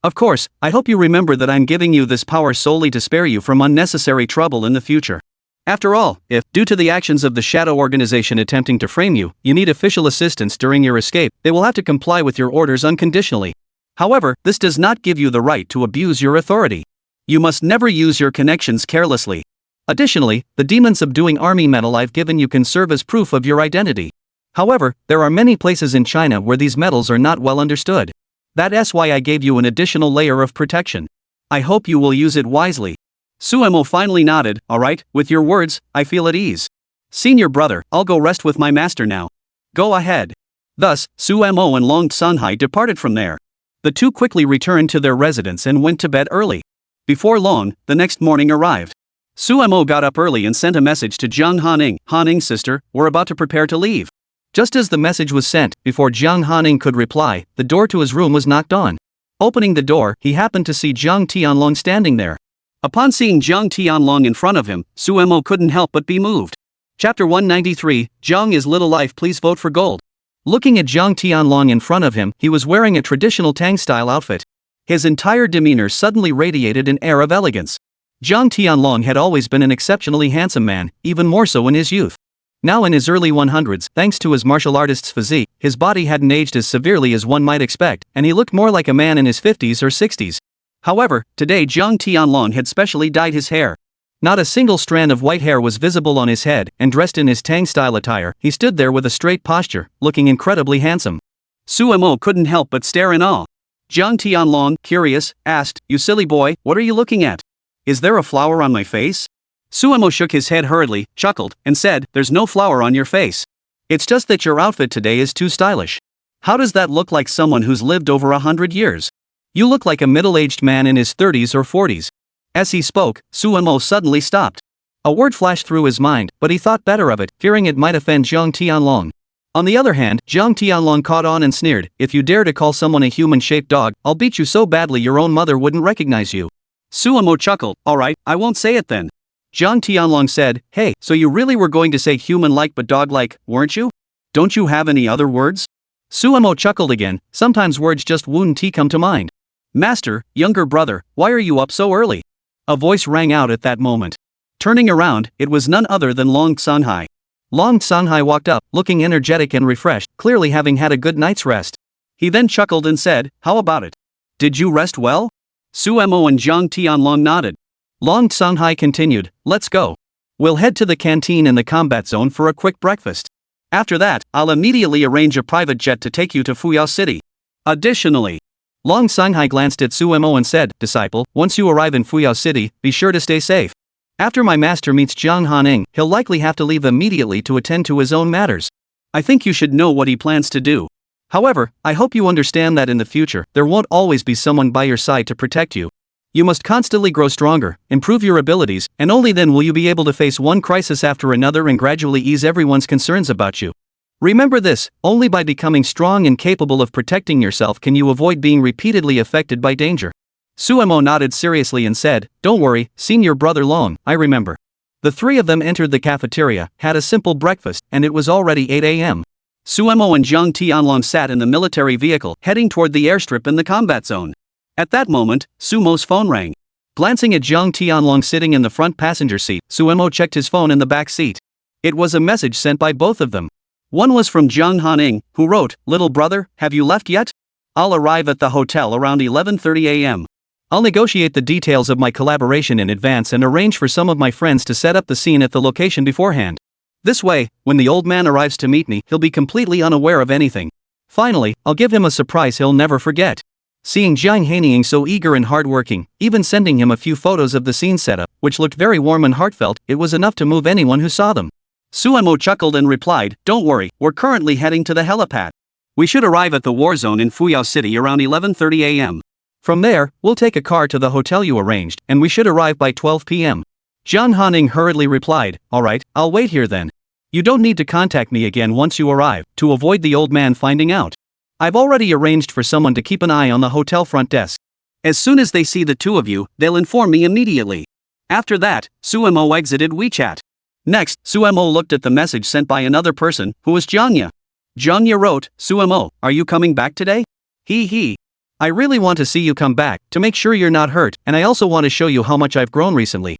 Of course, I hope you remember that I'm giving you this power solely to spare you from unnecessary trouble in the future. After all, if, due to the actions of the shadow organization attempting to frame you, you need official assistance during your escape, they will have to comply with your orders unconditionally. However, this does not give you the right to abuse your authority. You must never use your connections carelessly. Additionally, the Demon Subduing Army medal I've given you can serve as proof of your identity. However, there are many places in China where these medals are not well understood. That's why I gave you an additional layer of protection. I hope you will use it wisely. Suemo finally nodded. "Alright, with your words, I feel at ease. Senior brother, I'll go rest with my master now." "Go ahead." Thus, Suemo and Long Sunhai departed from there. The two quickly returned to their residence and went to bed early. Before long, the next morning arrived. Suemo got up early and sent a message to Jiang Hanying. "Hanying sister, we're about to prepare to leave." Just as the message was sent, before Jiang Hanying could reply, the door to his room was knocked on. Opening the door, he happened to see Jiang Tianlong standing there. Upon seeing Jiang Tianlong in front of him, Suemo couldn't help but be moved. Chapter 193, Jiang is Little Life, please vote for gold. Looking at Jiang Tianlong in front of him, he was wearing a traditional Tang-style outfit. His entire demeanor suddenly radiated an air of elegance. Jiang Tianlong had always been an exceptionally handsome man, even more so in his youth. Now in his early 100s, thanks to his martial artist's physique, his body hadn't aged as severely as one might expect, and he looked more like a man in his 50s or 60s. However, today Jiang Tianlong had specially dyed his hair. Not a single strand of white hair was visible on his head, and dressed in his Tang-style attire, he stood there with a straight posture, looking incredibly handsome. Suemo couldn't help but stare in awe. Jiang Tianlong, curious, asked, "You silly boy, what are you looking at? Is there a flower on my face?" Suemo shook his head hurriedly, chuckled, and said, "There's no flower on your face. It's just that your outfit today is too stylish. How does that look like someone who's lived over 100 years? You look like a middle-aged man in his 30s or 40s. As he spoke, Suemo suddenly stopped. A word flashed through his mind, but he thought better of it, fearing it might offend Jiang Tianlong. On the other hand, Jiang Tianlong caught on and sneered, "If you dare to call someone a human-shaped dog, I'll beat you so badly your own mother wouldn't recognize you." Suemo chuckled, "Alright, I won't say it then." Jiang Tianlong said, "Hey, so you really were going to say human-like but dog-like, weren't you? Don't you have any other words?" Suemo chuckled again. Sometimes words just wouldn't come to mind. "Master, younger brother, why are you up so early?" A voice rang out at that moment. Turning around, it was none other than Long Sunhai. Long Sunhai walked up, looking energetic and refreshed, clearly having had a good night's rest. He then chuckled and said, "How about it? Did you rest well?" Suemo and Jiang Tianlong nodded. Long Sunhai continued, "Let's go. We'll head to the canteen in the combat zone for a quick breakfast. After that, I'll immediately arrange a private jet to take you to Fuyao City. Additionally," Long Sunhai glanced at Suemo and said, "Disciple, once you arrive in Fuyao City, be sure to stay safe. After my master meets Jiang Hanying, he'll likely have to leave immediately to attend to his own matters. I think you should know what he plans to do. However, I hope you understand that in the future, there won't always be someone by your side to protect you. You must constantly grow stronger, improve your abilities, and only then will you be able to face one crisis after another and gradually ease everyone's concerns about you. Remember this, only by becoming strong and capable of protecting yourself can you avoid being repeatedly affected by danger." Suemo nodded seriously and said, "Don't worry, senior brother Long, I remember." The three of them entered the cafeteria, had a simple breakfast, and it was already 8 a.m. Suemo and Jiang Tianlong sat in the military vehicle, heading toward the airstrip in the combat zone. At that moment, Sumo's phone rang. Glancing at Jiang Tianlong sitting in the front passenger seat, Suemo checked his phone in the back seat. It was a message sent by both of them. One was from Jiang Hanying, who wrote, "Little brother, have you left yet? I'll arrive at the hotel around 11:30 a.m. I'll negotiate the details of my collaboration in advance and arrange for some of my friends to set up the scene at the location beforehand. This way, when the old man arrives to meet me, he'll be completely unaware of anything. Finally, I'll give him a surprise he'll never forget. Seeing Jiang Hanying so eager and hardworking, even sending him a few photos of the scene setup, which looked very warm and heartfelt, it was enough to move anyone who saw them. Suemo chuckled and replied, "Don't worry, we're currently heading to the helipad. We should arrive at the war zone in Fuyao City around 11:30 a.m. From there, we'll take a car to the hotel you arranged, and we should arrive by 12 p.m. Jiang Hanying hurriedly replied, "Alright, I'll wait here then. You don't need to contact me again once you arrive, to avoid the old man finding out. I've already arranged for someone to keep an eye on the hotel front desk. As soon as they see the two of you, they'll inform me immediately." After that, Suemo exited WeChat. Next, Suemo looked at the message sent by another person, who was Jiang Ya. Jiang Ya wrote, "Suemo, are you coming back today? He. I really want to see you come back, to make sure you're not hurt, and I also want to show you how much I've grown recently.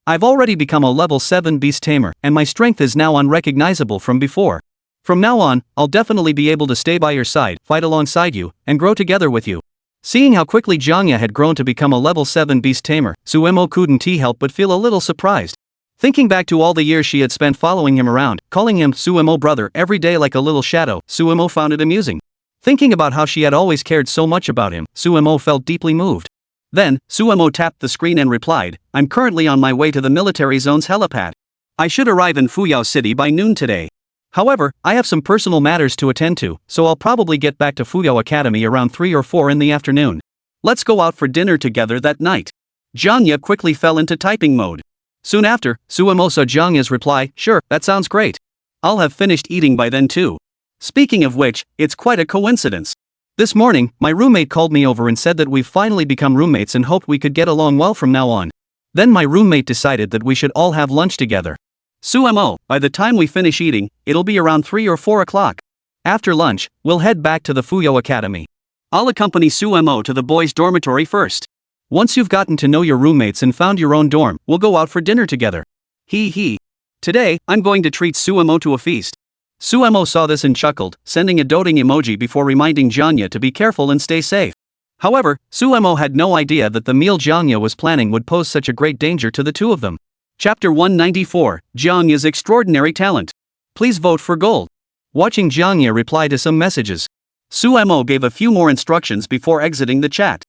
I've already become a level 7 beast tamer, and my strength is now unrecognizable from before. From now on, I'll definitely be able to stay by your side, fight alongside you, and grow together with you." Seeing how quickly Jiang Ya had grown to become a level 7 beast tamer, Suemo couldn't help but feel a little surprised. Thinking back to all the years she had spent following him around, calling him Suemo brother every day like a little shadow, Suemo found it amusing. Thinking about how she had always cared so much about him, Suemo felt deeply moved. Then, Suemo tapped the screen and replied, "I'm currently on my way to the military zone's helipad. I should arrive in Fuyao City by noon today. However, I have some personal matters to attend to, so I'll probably get back to Fuyao Academy around 3 or 4 in the afternoon. Let's go out for dinner together that night." Jiang Ya quickly fell into typing mode. Soon after, Suemo saw Jiang Ya's reply, "Sure, that sounds great. I'll have finished eating by then too. Speaking of which, it's quite a coincidence. This morning, my roommate called me over and said that we've finally become roommates and hoped we could get along well from now on. Then my roommate decided that we should all have lunch together. Suemo, by the time we finish eating, it'll be around 3 or 4 o'clock. After lunch, we'll head back to the Fuyao Academy. I'll accompany Suemo to the boys' dormitory first. Once you've gotten to know your roommates and found your own dorm, we'll go out for dinner together. He. Today, I'm going to treat Suemo to a feast." Suemo saw this and chuckled, sending a doting emoji before reminding Jiang Ya to be careful and stay safe. However, Suemo had no idea that the meal Jiang Ya was planning would pose such a great danger to the two of them. Chapter 194, Jiang Ya's Extraordinary Talent. Please vote for gold. Watching Jiang Ya reply to some messages, Suemo gave a few more instructions before exiting the chat.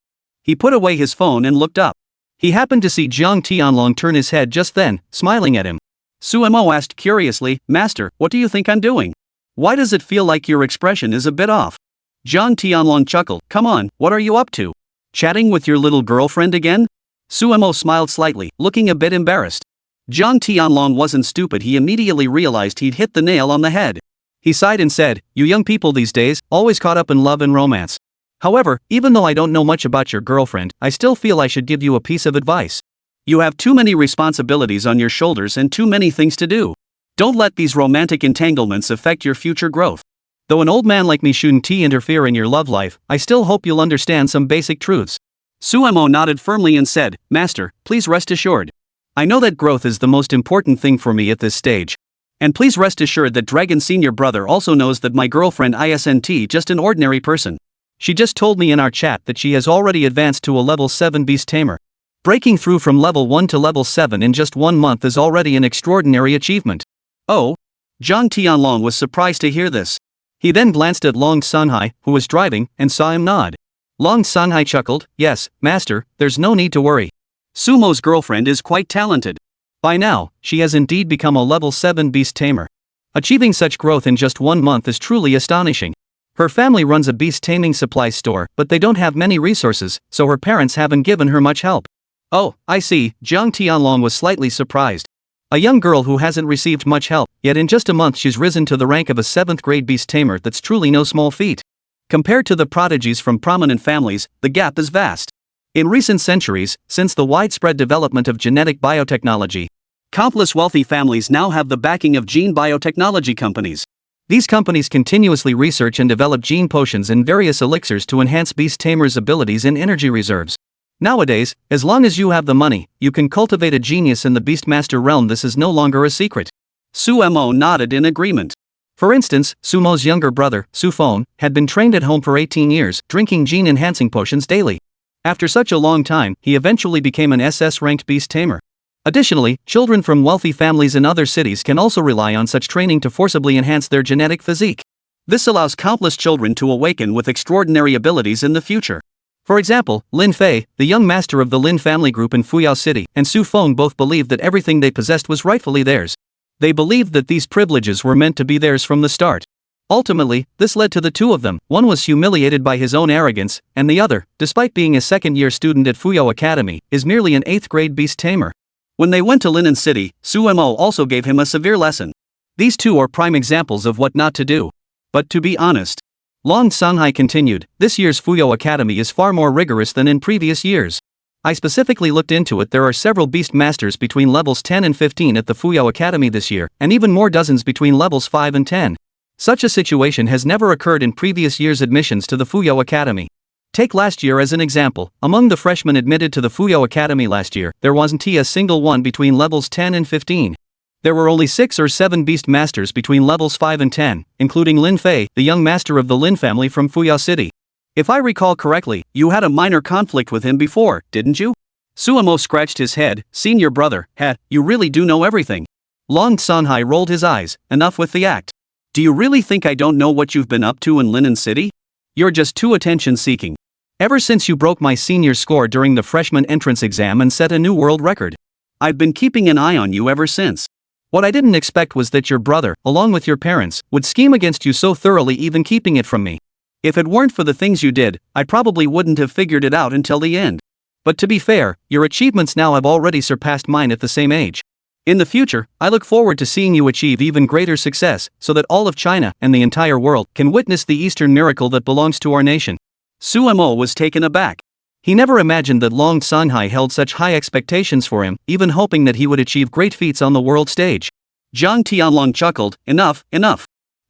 He put away his phone and looked up. He happened to see Jiang Tianlong turn his head just then, smiling at him. Suemo asked curiously, "Master, what do you think I'm doing? Why does it feel like your expression is a bit off?" Jiang Tianlong chuckled, "Come on, what are you up to? Chatting with your little girlfriend again?" Suemo smiled slightly, looking a bit embarrassed. Jiang Tianlong wasn't stupid. He immediately realized he'd hit the nail on the head. He sighed and said, "You young people these days, always caught up in love and romance. However, even though I don't know much about your girlfriend, I still feel I should give you a piece of advice. You have too many responsibilities on your shoulders and too many things to do. Don't let these romantic entanglements affect your future growth. Though an old man like me shouldn't interfere in your love life, I still hope you'll understand some basic truths." Suemo nodded firmly and said, "Master, please rest assured. I know that growth is the most important thing for me at this stage. And please rest assured that Dragon Senior Brother also knows that my girlfriend isn't just an ordinary person. She just told me in our chat that she has already advanced to a level 7 beast tamer. Breaking through from level 1 to level 7 in just 1 month is already an extraordinary achievement." Oh? Jiang Tianlong was surprised to hear this. He then glanced at Long Sanhai, who was driving, and saw him nod. Long Sanhai chuckled, "Yes, master, there's no need to worry. Sumo's girlfriend is quite talented. By now, she has indeed become a level 7 beast tamer. Achieving such growth in just 1 month is truly astonishing. Her family runs a beast taming supply store, but they don't have many resources, so her parents haven't given her much help." "Oh, I see." Jiang Tianlong was slightly surprised. A young girl who hasn't received much help, yet in just a month she's risen to the rank of a 7th grade beast tamer. That's truly no small feat. Compared to the prodigies from prominent families, the gap is vast. In recent centuries, since the widespread development of genetic biotechnology, countless wealthy families now have the backing of gene biotechnology companies. These companies continuously research and develop gene potions and various elixirs to enhance beast tamers' abilities and energy reserves. Nowadays, as long as you have the money, you can cultivate a genius in the Beastmaster realm. This is no longer a secret. Suemo nodded in agreement. For instance, Sumo's younger brother, Su Feng, had been trained at home for 18 years, drinking gene-enhancing potions daily. After such a long time, he eventually became an SS-ranked beast tamer. Additionally, children from wealthy families in other cities can also rely on such training to forcibly enhance their genetic physique. This allows countless children to awaken with extraordinary abilities in the future. For example, Lin Fe, the young master of the Lin family group in Fuyao City, and Xu Feng both believed that everything they possessed was rightfully theirs. They believed that these privileges were meant to be theirs from the start. Ultimately, this led to the two of them. One was humiliated by his own arrogance, and the other, despite being a second-year student at Fuyao Academy, is merely an 8th-grade beast tamer. When they went to Linen City, Su Mo also gave him a severe lesson. These two are prime examples of what not to do. But to be honest, Long Sanghai continued, this year's Fuyao Academy is far more rigorous than in previous years. I specifically looked into it. There are several beast masters between levels 10 and 15 at the Fuyao Academy this year, and even more dozens between levels 5 and 10. Such a situation has never occurred in previous years' admissions to the Fuyao Academy. Take last year as an example. Among the freshmen admitted to the Fuyao Academy last year, there wasn't a single one between levels 10 and 15. There were only 6 or 7 beast masters between levels 5 and 10, including Lin Fe, the young master of the Lin family from Fuyao City. If I recall correctly, you had a minor conflict with him before, didn't you? Suemo scratched his head. Senior brother, you really do know everything. Long Sanhai rolled his eyes. Enough with the act. Do you really think I don't know what you've been up to in Linen City? You're just too attention-seeking. Ever since you broke my senior score during the freshman entrance exam and set a new world record, I've been keeping an eye on you ever since. What I didn't expect was that your brother, along with your parents, would scheme against you so thoroughly, even keeping it from me. If it weren't for the things you did, I probably wouldn't have figured it out until the end. But to be fair, your achievements now have already surpassed mine at the same age. In the future, I look forward to seeing you achieve even greater success, so that all of China, and the entire world, can witness the Eastern miracle that belongs to our nation. Suemo was taken aback. He never imagined that Long Sanhai held such high expectations for him, even hoping that he would achieve great feats on the world stage. Zhang Tianlong chuckled, enough.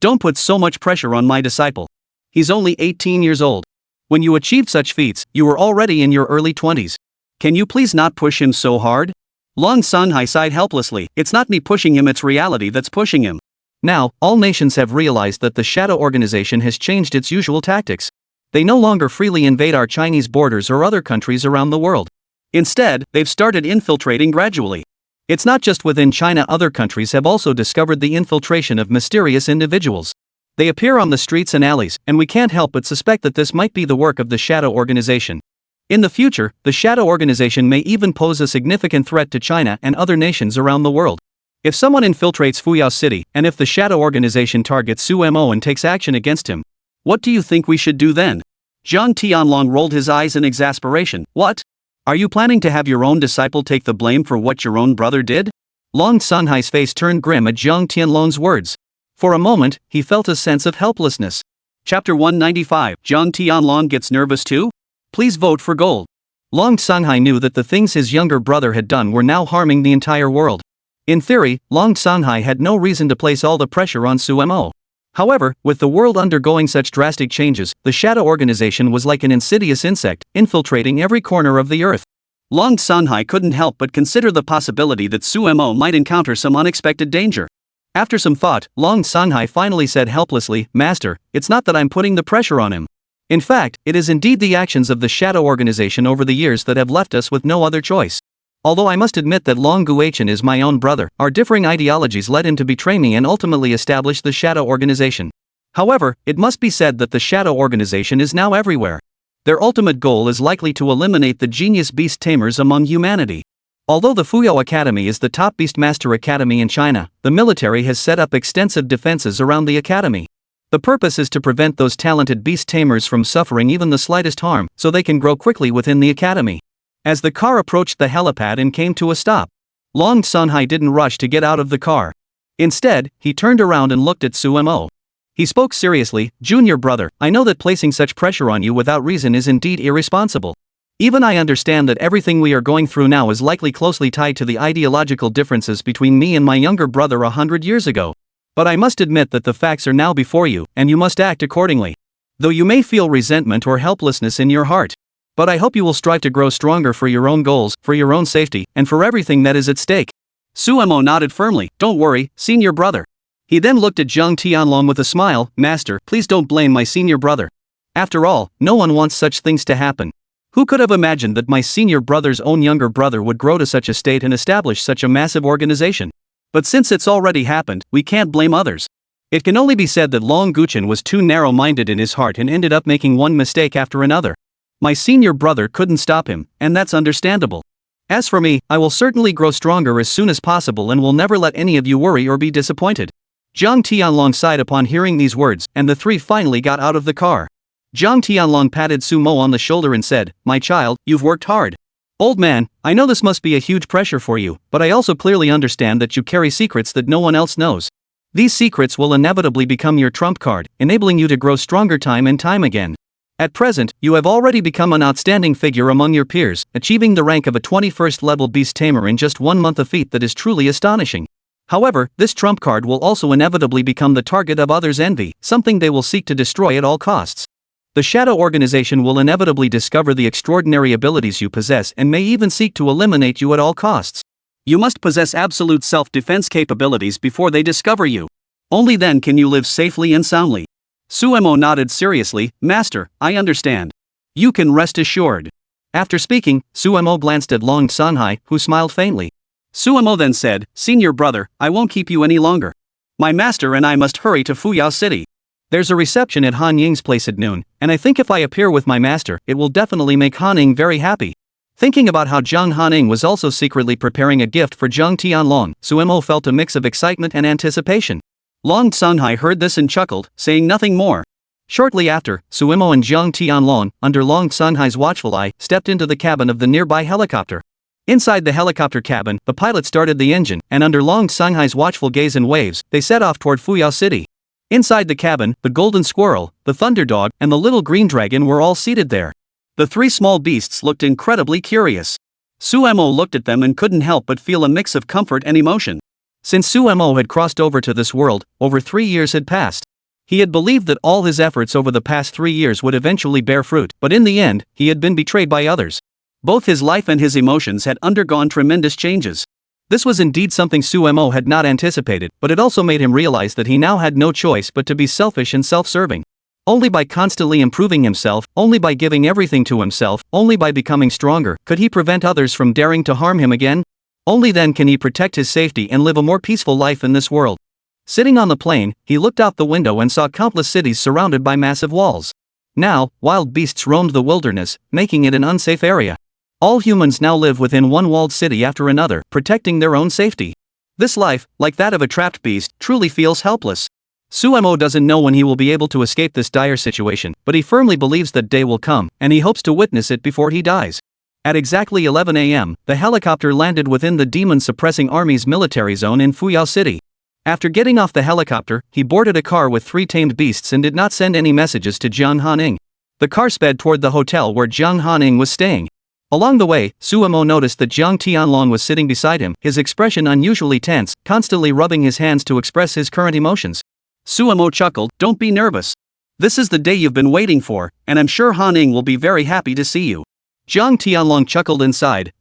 Don't put so much pressure on my disciple. He's only 18 years old. When you achieved such feats, you were already in your early 20s. Can you please not push him so hard? Long Sanhai sighed helplessly. It's not me pushing him, it's reality that's pushing him. Now, all nations have realized that the Shadow Organization has changed its usual tactics. They no longer freely invade our Chinese borders or other countries around the world. Instead, they've started infiltrating gradually. It's not just within China, other countries have also discovered the infiltration of mysterious individuals. They appear on the streets and alleys, and we can't help but suspect that this might be the work of the Shadow Organization. In the future, the Shadow Organization may even pose a significant threat to China and other nations around the world. If someone infiltrates Fuyao City, and if the Shadow Organization targets Suemo and takes action against him, what do you think we should do then? Zhang Tianlong rolled his eyes in exasperation. What? Are you planning to have your own disciple take the blame for what your own brother did? Long Sanhai's face turned grim at Zhang Tianlong's words. For a moment, he felt a sense of helplessness. Chapter 195. Zhang Tianlong gets nervous too? Please vote for gold. Long Sanhai knew that the things his younger brother had done were now harming the entire world. In theory, Long Sanhai had no reason to place all the pressure on Suemo. However, with the world undergoing such drastic changes, the Shadow Organization was like an insidious insect, infiltrating every corner of the earth. Long Sanhai couldn't help but consider the possibility that Suemo might encounter some unexpected danger. After some thought, Long Sanhai finally said helplessly, Master, it's not that I'm putting the pressure on him. In fact, it is indeed the actions of the Shadow Organization over the years that have left us with no other choice. Although I must admit that Long Guochen is my own brother, our differing ideologies led him to betray me and ultimately establish the Shadow Organization. However, it must be said that the Shadow Organization is now everywhere. Their ultimate goal is likely to eliminate the genius beast tamers among humanity. Although the Fuyao Academy is the top Beastmaster Academy in China, the military has set up extensive defenses around the academy. The purpose is to prevent those talented beast tamers from suffering even the slightest harm, so they can grow quickly within the academy. As the car approached the helipad and came to a stop, Long Sanhai didn't rush to get out of the car. Instead, he turned around and looked at Suemo. He spoke seriously, Junior brother, I know that placing such pressure on you without reason is indeed irresponsible. Even I understand that everything we are going through now is likely closely tied to the ideological differences between me and my younger brother 100 years ago. But I must admit that the facts are now before you, and you must act accordingly. Though you may feel resentment or helplessness in your heart. But I hope you will strive to grow stronger for your own goals, for your own safety, and for everything that is at stake. Suemo nodded firmly, don't worry, senior brother. He then looked at Zhang Tianlong with a smile, Master, please don't blame my senior brother. After all, no one wants such things to happen. Who could have imagined that my senior brother's own younger brother would grow to such a state and establish such a massive organization? But since it's already happened, we can't blame others. It can only be said that Long Guchen was too narrow-minded in his heart and ended up making one mistake after another. My senior brother couldn't stop him, and that's understandable. As for me, I will certainly grow stronger as soon as possible and will never let any of you worry or be disappointed. Jiang Tianlong sighed upon hearing these words, and the three finally got out of the car. Jiang Tianlong patted Sumo on the shoulder and said, "My child, you've worked hard. Old man, I know this must be a huge pressure for you, but I also clearly understand that you carry secrets that no one else knows. These secrets will inevitably become your trump card, enabling you to grow stronger time and time again. At present, you have already become an outstanding figure among your peers, achieving the rank of a 21st level beast tamer in just 1 month, a feat that is truly astonishing. However, this trump card will also inevitably become the target of others' envy, something they will seek to destroy at all costs. The Shadow Organization will inevitably discover the extraordinary abilities you possess and may even seek to eliminate you at all costs. You must possess absolute self-defense capabilities before they discover you. Only then can you live safely and soundly." Suemo nodded seriously. "Master, I understand. You can rest assured." After speaking, Suemo glanced at Long Sanhai, who smiled faintly. Suemo then said, "Senior brother, I won't keep you any longer. My master and I must hurry to Fuyao City. There's a reception at Hanying's place at noon, and I think if I appear with my master, it will definitely make Hanying very happy." Thinking about how Jiang Hanying was also secretly preparing a gift for Jiang Tianlong, Suemo felt a mix of excitement and anticipation. Long Sanhai heard this and chuckled, saying nothing more. Shortly after, Suemo and Jiang Tianlong, under Long Sanhai's watchful eye, stepped into the cabin of the nearby helicopter. Inside the helicopter cabin, the pilot started the engine, and under Long Sanhai's watchful gaze and waves, they set off toward Fuyao City. Inside the cabin, the golden squirrel, the thunder dog, and the little green dragon were all seated there. The three small beasts looked incredibly curious. Suemo looked at them and couldn't help but feel a mix of comfort and emotion. Since Suemo had crossed over to this world, over 3 years had passed. He had believed that all his efforts over the past 3 years would eventually bear fruit, but in the end, he had been betrayed by others. Both his life and his emotions had undergone tremendous changes. This was indeed something Suemo had not anticipated, but it also made him realize that he now had no choice but to be selfish and self-serving. Only by constantly improving himself, only by giving everything to himself, only by becoming stronger, could he prevent others from daring to harm him again. Only then can he protect his safety and live a more peaceful life in this world. Sitting on the plane, he looked out the window and saw countless cities surrounded by massive walls. Now, wild beasts roamed the wilderness, making it an unsafe area. All humans now live within one walled city after another, protecting their own safety. This life, like that of a trapped beast, truly feels helpless. Suemo doesn't know when he will be able to escape this dire situation, but he firmly believes that day will come, and he hopes to witness it before he dies. At exactly 11 a.m., the helicopter landed within the demon-suppressing army's military zone in Fuyao City. After getting off the helicopter, he boarded a car with 3 tamed beasts and did not send any messages to Jiang Hanying. The car sped toward the hotel where Jiang Hanying was staying. Along the way, Suemo noticed that Jiang Tianlong was sitting beside him, his expression unusually tense, constantly rubbing his hands to express his current emotions. Suemo chuckled, "Don't be nervous. This is the day you've been waiting for, and I'm sure Hanying will be very happy to see you." Jiang Tianlong chuckled and sighed,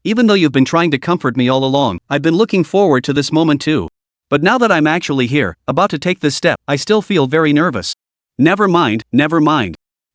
"Even though you've been trying to comfort me all along, I've been looking forward to this moment too. But now that I'm actually here, about to take this step, I still feel very nervous." Never mind.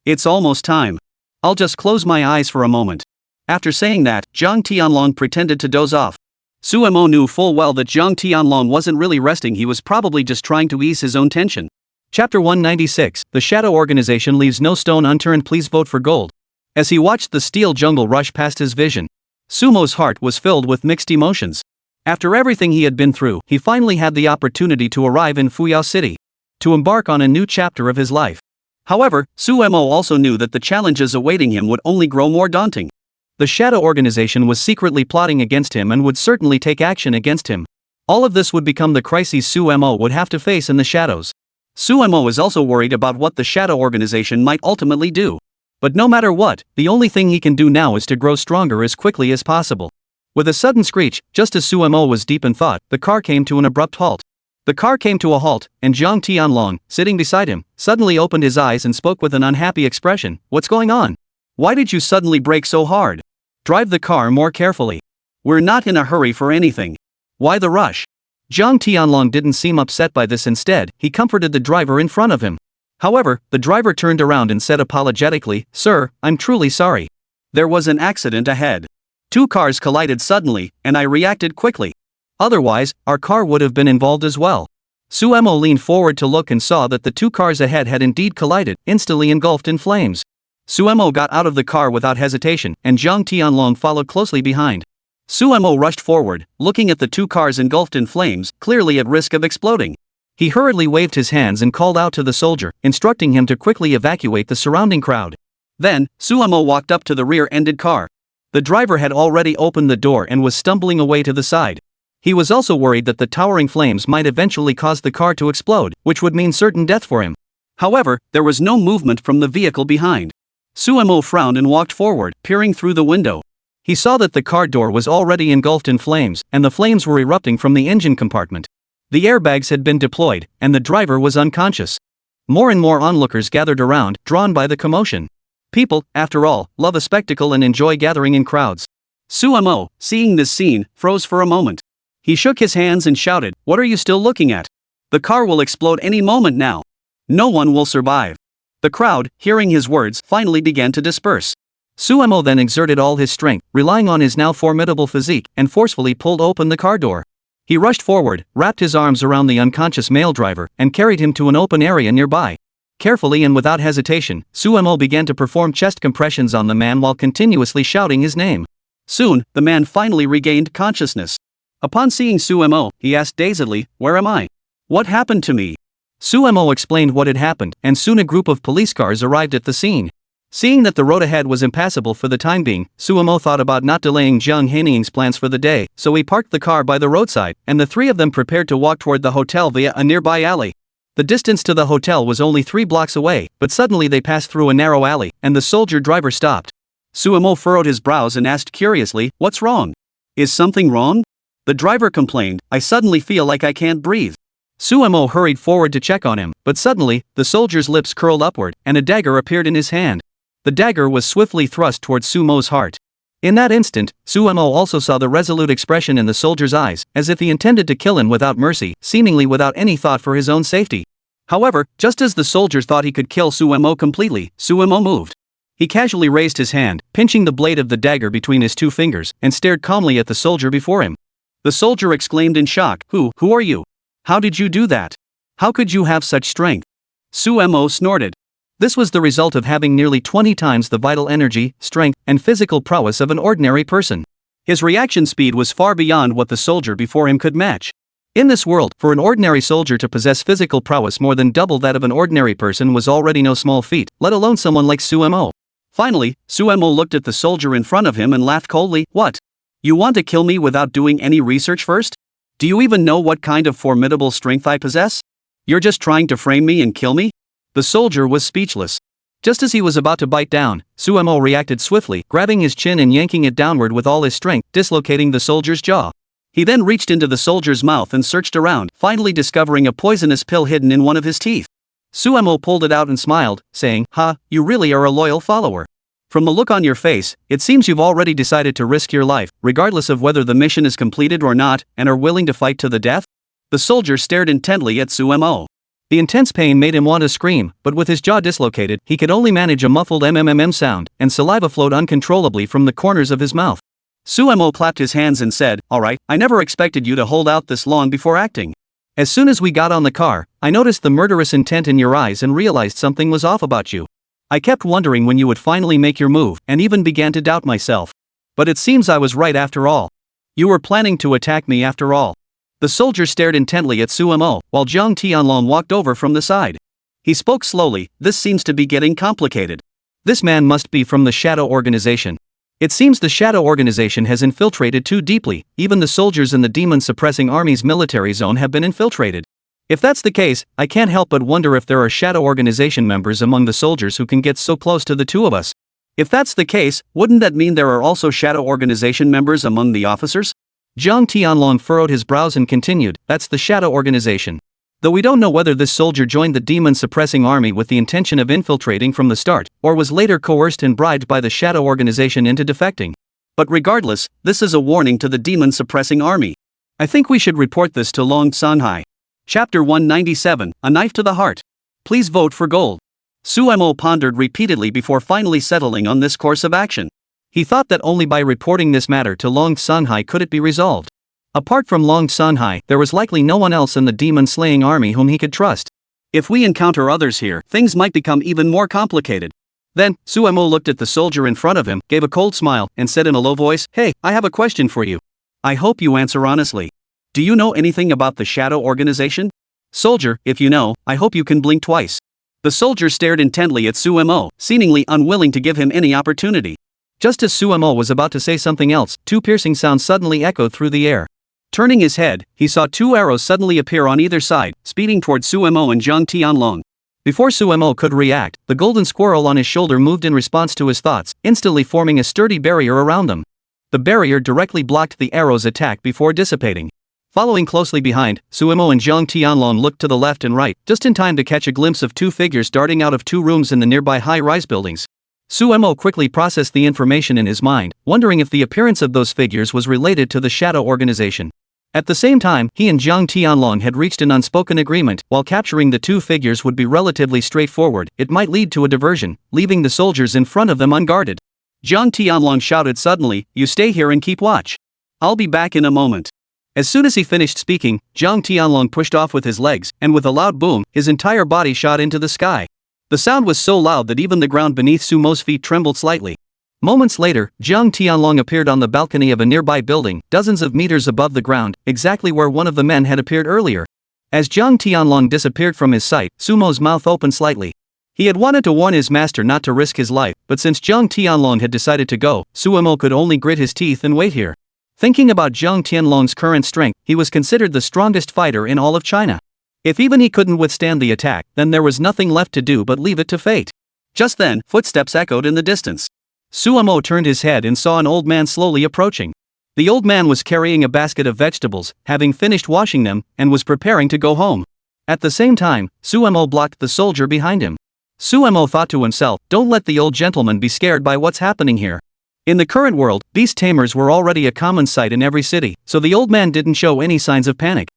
It's almost time. I'll just close my eyes for a moment." After saying that, Jiang Tianlong pretended to doze off. Suemo knew full well that Jiang Tianlong wasn't really resting, he was probably just trying to ease his own tension. Chapter 196, The Shadow Organization Leaves No Stone Unturned. Please vote for gold. As he watched the steel jungle rush past his vision, Sumo's heart was filled with mixed emotions. After everything he had been through, he finally had the opportunity to arrive in Fuyao City, to embark on a new chapter of his life. However, Suemo also knew that the challenges awaiting him would only grow more daunting. The Shadow Organization was secretly plotting against him and would certainly take action against him. All of this would become the crises Suemo would have to face in the shadows. Suemo is also worried about what the Shadow Organization might ultimately do. But no matter what, the only thing he can do now is to grow stronger as quickly as possible. With a sudden screech, just as Suemo was deep in thought, the car came to an abrupt halt. The car came to a halt, and Jiang Tianlong, sitting beside him, suddenly opened his eyes and spoke with an unhappy expression. "What's going on? Why did you suddenly brake so hard? Drive the car more carefully. We're not in a hurry for anything. Why the rush?" Jiang Tianlong didn't seem upset by this. Instead, he comforted the driver in front of him. However, the driver turned around and said apologetically, "Sir, I'm truly sorry. There was an accident ahead. Two cars collided suddenly, and I reacted quickly. Otherwise, our car would have been involved as well. Suemo leaned forward to look and saw that the two cars ahead had indeed collided, instantly engulfed in flames. Suemo got out of the car without hesitation, and Jiang Tianlong followed closely behind. Suemo rushed forward, looking at the two cars engulfed in flames, clearly at risk of exploding. He hurriedly waved his hands and called out to the soldier, instructing him to quickly evacuate the surrounding crowd. Then, Suemo walked up to the rear-ended car. The driver had already opened the door and was stumbling away to the side. He was also worried that the towering flames might eventually cause the car to explode, which would mean certain death for him. However, there was no movement from the vehicle behind. Suemo frowned and walked forward, peering through the window. He saw that the car door was already engulfed in flames, and the flames were erupting from the engine compartment. The airbags had been deployed, and the driver was unconscious. More and more onlookers gathered around, drawn by the commotion. People, after all, love a spectacle and enjoy gathering in crowds. Suemo, seeing this scene, froze for a moment. He shook his hands and shouted, "What are you still looking at? The car will explode any moment now. No one will survive." The crowd, hearing his words, finally began to disperse. Suemo then exerted all his strength, relying on his now formidable physique, and forcefully pulled open the car door. He rushed forward, wrapped his arms around the unconscious male driver, and carried him to an open area nearby. Carefully and without hesitation, Suemo began to perform chest compressions on the man while continuously shouting his name. Soon, the man finally regained consciousness. Upon seeing Suemo, he asked dazedly, "Where am I? What happened to me?" Suemo explained what had happened, and soon a group of police cars arrived at the scene. Seeing that the road ahead was impassable for the time being, Suemo thought about not delaying Jiang Hanying's plans for the day, so he parked the car by the roadside, and the three of them prepared to walk toward the hotel via a nearby alley. The distance to the hotel was only 3 blocks away, but suddenly they passed through a narrow alley, and the soldier driver stopped. Suemo furrowed his brows and asked curiously, "What's wrong? Is something wrong?" The driver complained, "I suddenly feel like I can't breathe." Suemo hurried forward to check on him, but suddenly, the soldier's lips curled upward, and a dagger appeared in his hand. The dagger was swiftly thrust towards Sumo's heart. In that instant, Suemo also saw the resolute expression in the soldier's eyes, as if he intended to kill him without mercy, seemingly without any thought for his own safety. However, just as the soldier thought he could kill Suemo completely, Suemo moved. He casually raised his hand, pinching the blade of the dagger between his 2 fingers, and stared calmly at the soldier before him. The soldier exclaimed in shock, Who are you? How did you do that? How could you have such strength?" Suemo snorted. This was the result of having nearly 20 times the vital energy, strength, and physical prowess of an ordinary person. His reaction speed was far beyond what the soldier before him could match. In this world, for an ordinary soldier to possess physical prowess more than double that of an ordinary person was already no small feat, let alone someone like Suemo. Finally, Suemo looked at the soldier in front of him and laughed coldly, "What? You want to kill me without doing any research first? Do you even know what kind of formidable strength I possess? You're just trying to frame me and kill me?" The soldier was speechless. Just as he was about to bite down, Suemo reacted swiftly, grabbing his chin and yanking it downward with all his strength, dislocating the soldier's jaw. He then reached into the soldier's mouth and searched around, finally discovering a poisonous pill hidden in one of his teeth. Suemo pulled it out and smiled, saying, "Ha, you really are a loyal follower. From the look on your face, it seems you've already decided to risk your life, regardless of whether the mission is completed or not, and are willing to fight to the death?" The soldier stared intently at Suemo. The intense pain made him want to scream, but with his jaw dislocated, he could only manage a muffled mmm sound, and saliva flowed uncontrollably from the corners of his mouth. Suemo clapped his hands and said, "All right, I never expected you to hold out this long before acting. As soon as we got on the car, I noticed the murderous intent in your eyes and realized something was off about you. I kept wondering when you would finally make your move, and even began to doubt myself. But it seems I was right after all. You were planning to attack me after all." The soldier stared intently at Suemo, while Jiang Tianlong walked over from the side. He spoke slowly, "This seems to be getting complicated. This man must be from the Shadow Organization. It seems the Shadow Organization has infiltrated too deeply, even the soldiers in the demon-suppressing army's military zone have been infiltrated. If that's the case, I can't help but wonder if there are Shadow Organization members among the soldiers who can get so close to the two of us. If that's the case, wouldn't that mean there are also Shadow Organization members among the officers?" Jiang Tianlong furrowed his brows and continued, "That's the Shadow Organization. Though we don't know whether this soldier joined the demon-suppressing army with the intention of infiltrating from the start, or was later coerced and bribed by the Shadow Organization into defecting. But regardless, this is a warning to the demon-suppressing army. I think we should report this to Long Sanhai." Chapter 197, A Knife to the Heart. Please vote for gold. Suemo pondered repeatedly before finally settling on this course of action. He thought that only by reporting this matter to Long Sunhai could it be resolved. Apart from Long Sunhai, there was likely no one else in the demon-slaying army whom he could trust. If we encounter others here, things might become even more complicated. Then, Suemo looked at the soldier in front of him, gave a cold smile, and said in a low voice, "Hey, I have a question for you. I hope you answer honestly. Do you know anything about the Shadow Organization? Soldier, if you know, I hope you can blink twice." The soldier stared intently at Suemo, seemingly unwilling to give him any opportunity. Just as Suemo was about to say something else, two piercing sounds suddenly echoed through the air. Turning his head, he saw two arrows suddenly appear on either side, speeding toward Suemo and Zhang Tianlong. Before Suemo could react, the golden squirrel on his shoulder moved in response to his thoughts, instantly forming a sturdy barrier around them. The barrier directly blocked the arrow's attack before dissipating. Following closely behind, Suemo and Zhang Tianlong looked to the left and right, just in time to catch a glimpse of two figures darting out of two rooms in the nearby high-rise buildings. Suemo quickly processed the information in his mind, wondering if the appearance of those figures was related to the Shadow Organization. At the same time, he and Zhang Tianlong had reached an unspoken agreement. While capturing the two figures would be relatively straightforward, it might lead to a diversion, leaving the soldiers in front of them unguarded. Zhang Tianlong shouted suddenly, "You stay here and keep watch. I'll be back in a moment." As soon as he finished speaking, Zhang Tianlong pushed off with his legs, and with a loud boom, his entire body shot into the sky. The sound was so loud that even the ground beneath Sumo's feet trembled slightly. Moments later, Jiang Tianlong appeared on the balcony of a nearby building, dozens of meters above the ground, exactly where one of the men had appeared earlier. As Jiang Tianlong disappeared from his sight, Sumo's mouth opened slightly. He had wanted to warn his master not to risk his life, but since Jiang Tianlong had decided to go, Suemo could only grit his teeth and wait here. Thinking about Jiang Tianlong's current strength, he was considered the strongest fighter in all of China. If even he couldn't withstand the attack, then there was nothing left to do but leave it to fate. Just then, footsteps echoed in the distance. Suemo turned his head and saw an old man slowly approaching. The old man was carrying a basket of vegetables, having finished washing them, and was preparing to go home. At the same time, Suemo blocked the soldier behind him. Suemo thought to himself, "Don't let the old gentleman be scared by what's happening here." In the current world, beast tamers were already a common sight in every city, so the old man didn't show any signs of panic.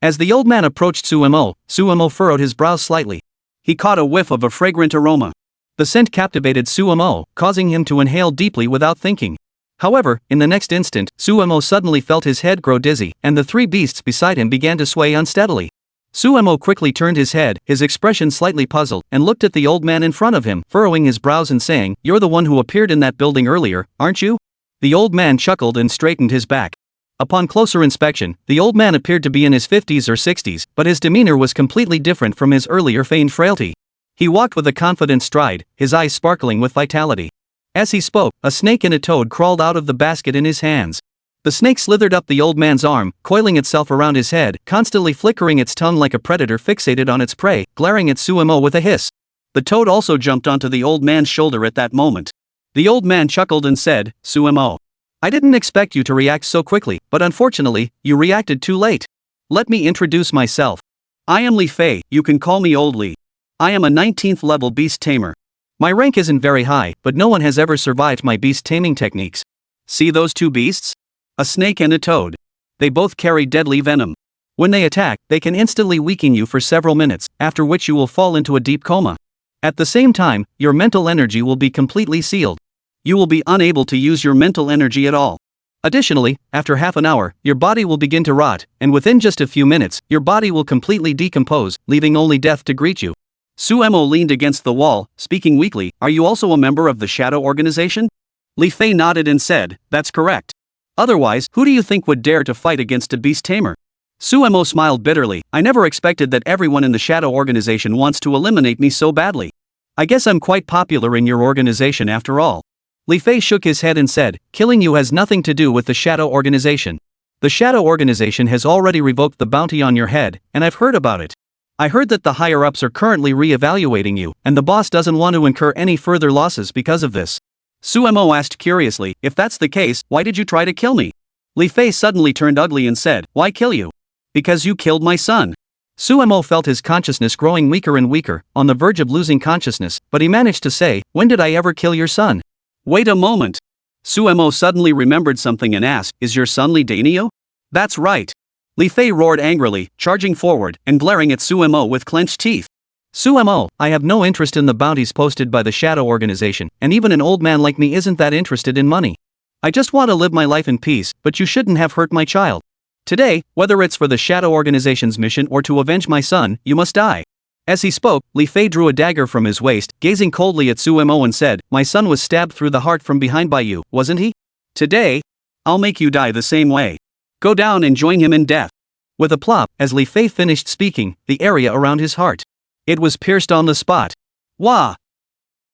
As the old man approached Suemo furrowed his brows slightly. He caught a whiff of a fragrant aroma. The scent captivated Suemo, causing him to inhale deeply without thinking. However, in the next instant, Suemo suddenly felt his head grow dizzy, and the three beasts beside him began to sway unsteadily. Suemo quickly turned his head, his expression slightly puzzled, and looked at the old man in front of him, furrowing his brows and saying, "You're the one who appeared in that building earlier, aren't you?" The old man chuckled and straightened his back. Upon closer inspection, the old man appeared to be in his 50s or 60s, but his demeanor was completely different from his earlier feigned frailty. He walked with a confident stride, his eyes sparkling with vitality. As he spoke, a snake and a toad crawled out of the basket in his hands. The snake slithered up the old man's arm, coiling itself around his head, constantly flickering its tongue like a predator fixated on its prey, glaring at Suemo with a hiss. The toad also jumped onto the old man's shoulder at that moment. The old man chuckled and said, "Suemo, I didn't expect you to react so quickly, but unfortunately, you reacted too late. Let me introduce myself. I am Lin Fe, you can call me Old Li. I am a 19th level beast tamer. My rank isn't very high, but no one has ever survived my beast taming techniques. See those two beasts? A snake and a toad. They both carry deadly venom. When they attack, they can instantly weaken you for several minutes, after which you will fall into a deep coma. At the same time, your mental energy will be completely sealed. You will be unable to use your mental energy at all. Additionally, after half an hour, your body will begin to rot, and within just a few minutes, your body will completely decompose, leaving only death to greet you." Suemo leaned against the wall, speaking weakly, "Are you also a member of the Shadow Organization?" Lin Fe nodded and said, "That's correct. Otherwise, who do you think would dare to fight against a beast tamer?" Suemo smiled bitterly, "I never expected that everyone in the Shadow Organization wants to eliminate me so badly. I guess I'm quite popular in your organization after all." Lin Fe shook his head and said, "Killing you has nothing to do with the Shadow Organization. The Shadow Organization has already revoked the bounty on your head, and I've heard about it. I heard that the higher-ups are currently re-evaluating you, and the boss doesn't want to incur any further losses because of this." Suemo asked curiously, "If that's the case, why did you try to kill me?" Lin Fe suddenly turned ugly and said, "Why kill you? Because you killed my son." Suemo felt his consciousness growing weaker and weaker, on the verge of losing consciousness, but he managed to say, "When did I ever kill your son?" "Wait a moment." Suemo suddenly remembered something and asked, "Is your son Li Dainio?" "That's right." Lin Fe roared angrily, charging forward, and glaring at Suemo with clenched teeth. Sumo, I have no interest in the bounties posted by the Shadow Organization, and even an old man like me isn't that interested in money. I just want to live my life in peace, but you shouldn't have hurt my child. Today, whether it's for the Shadow Organization's mission or to avenge my son, you must die. As he spoke, Lin Fe drew a dagger from his waist, gazing coldly at Sumo and said, my son was stabbed through the heart from behind by you, wasn't he? Today, I'll make you die the same way. Go down and join him in death. With a plop, as Lin Fe finished speaking, the area around his heart. It was pierced on the spot. Wah!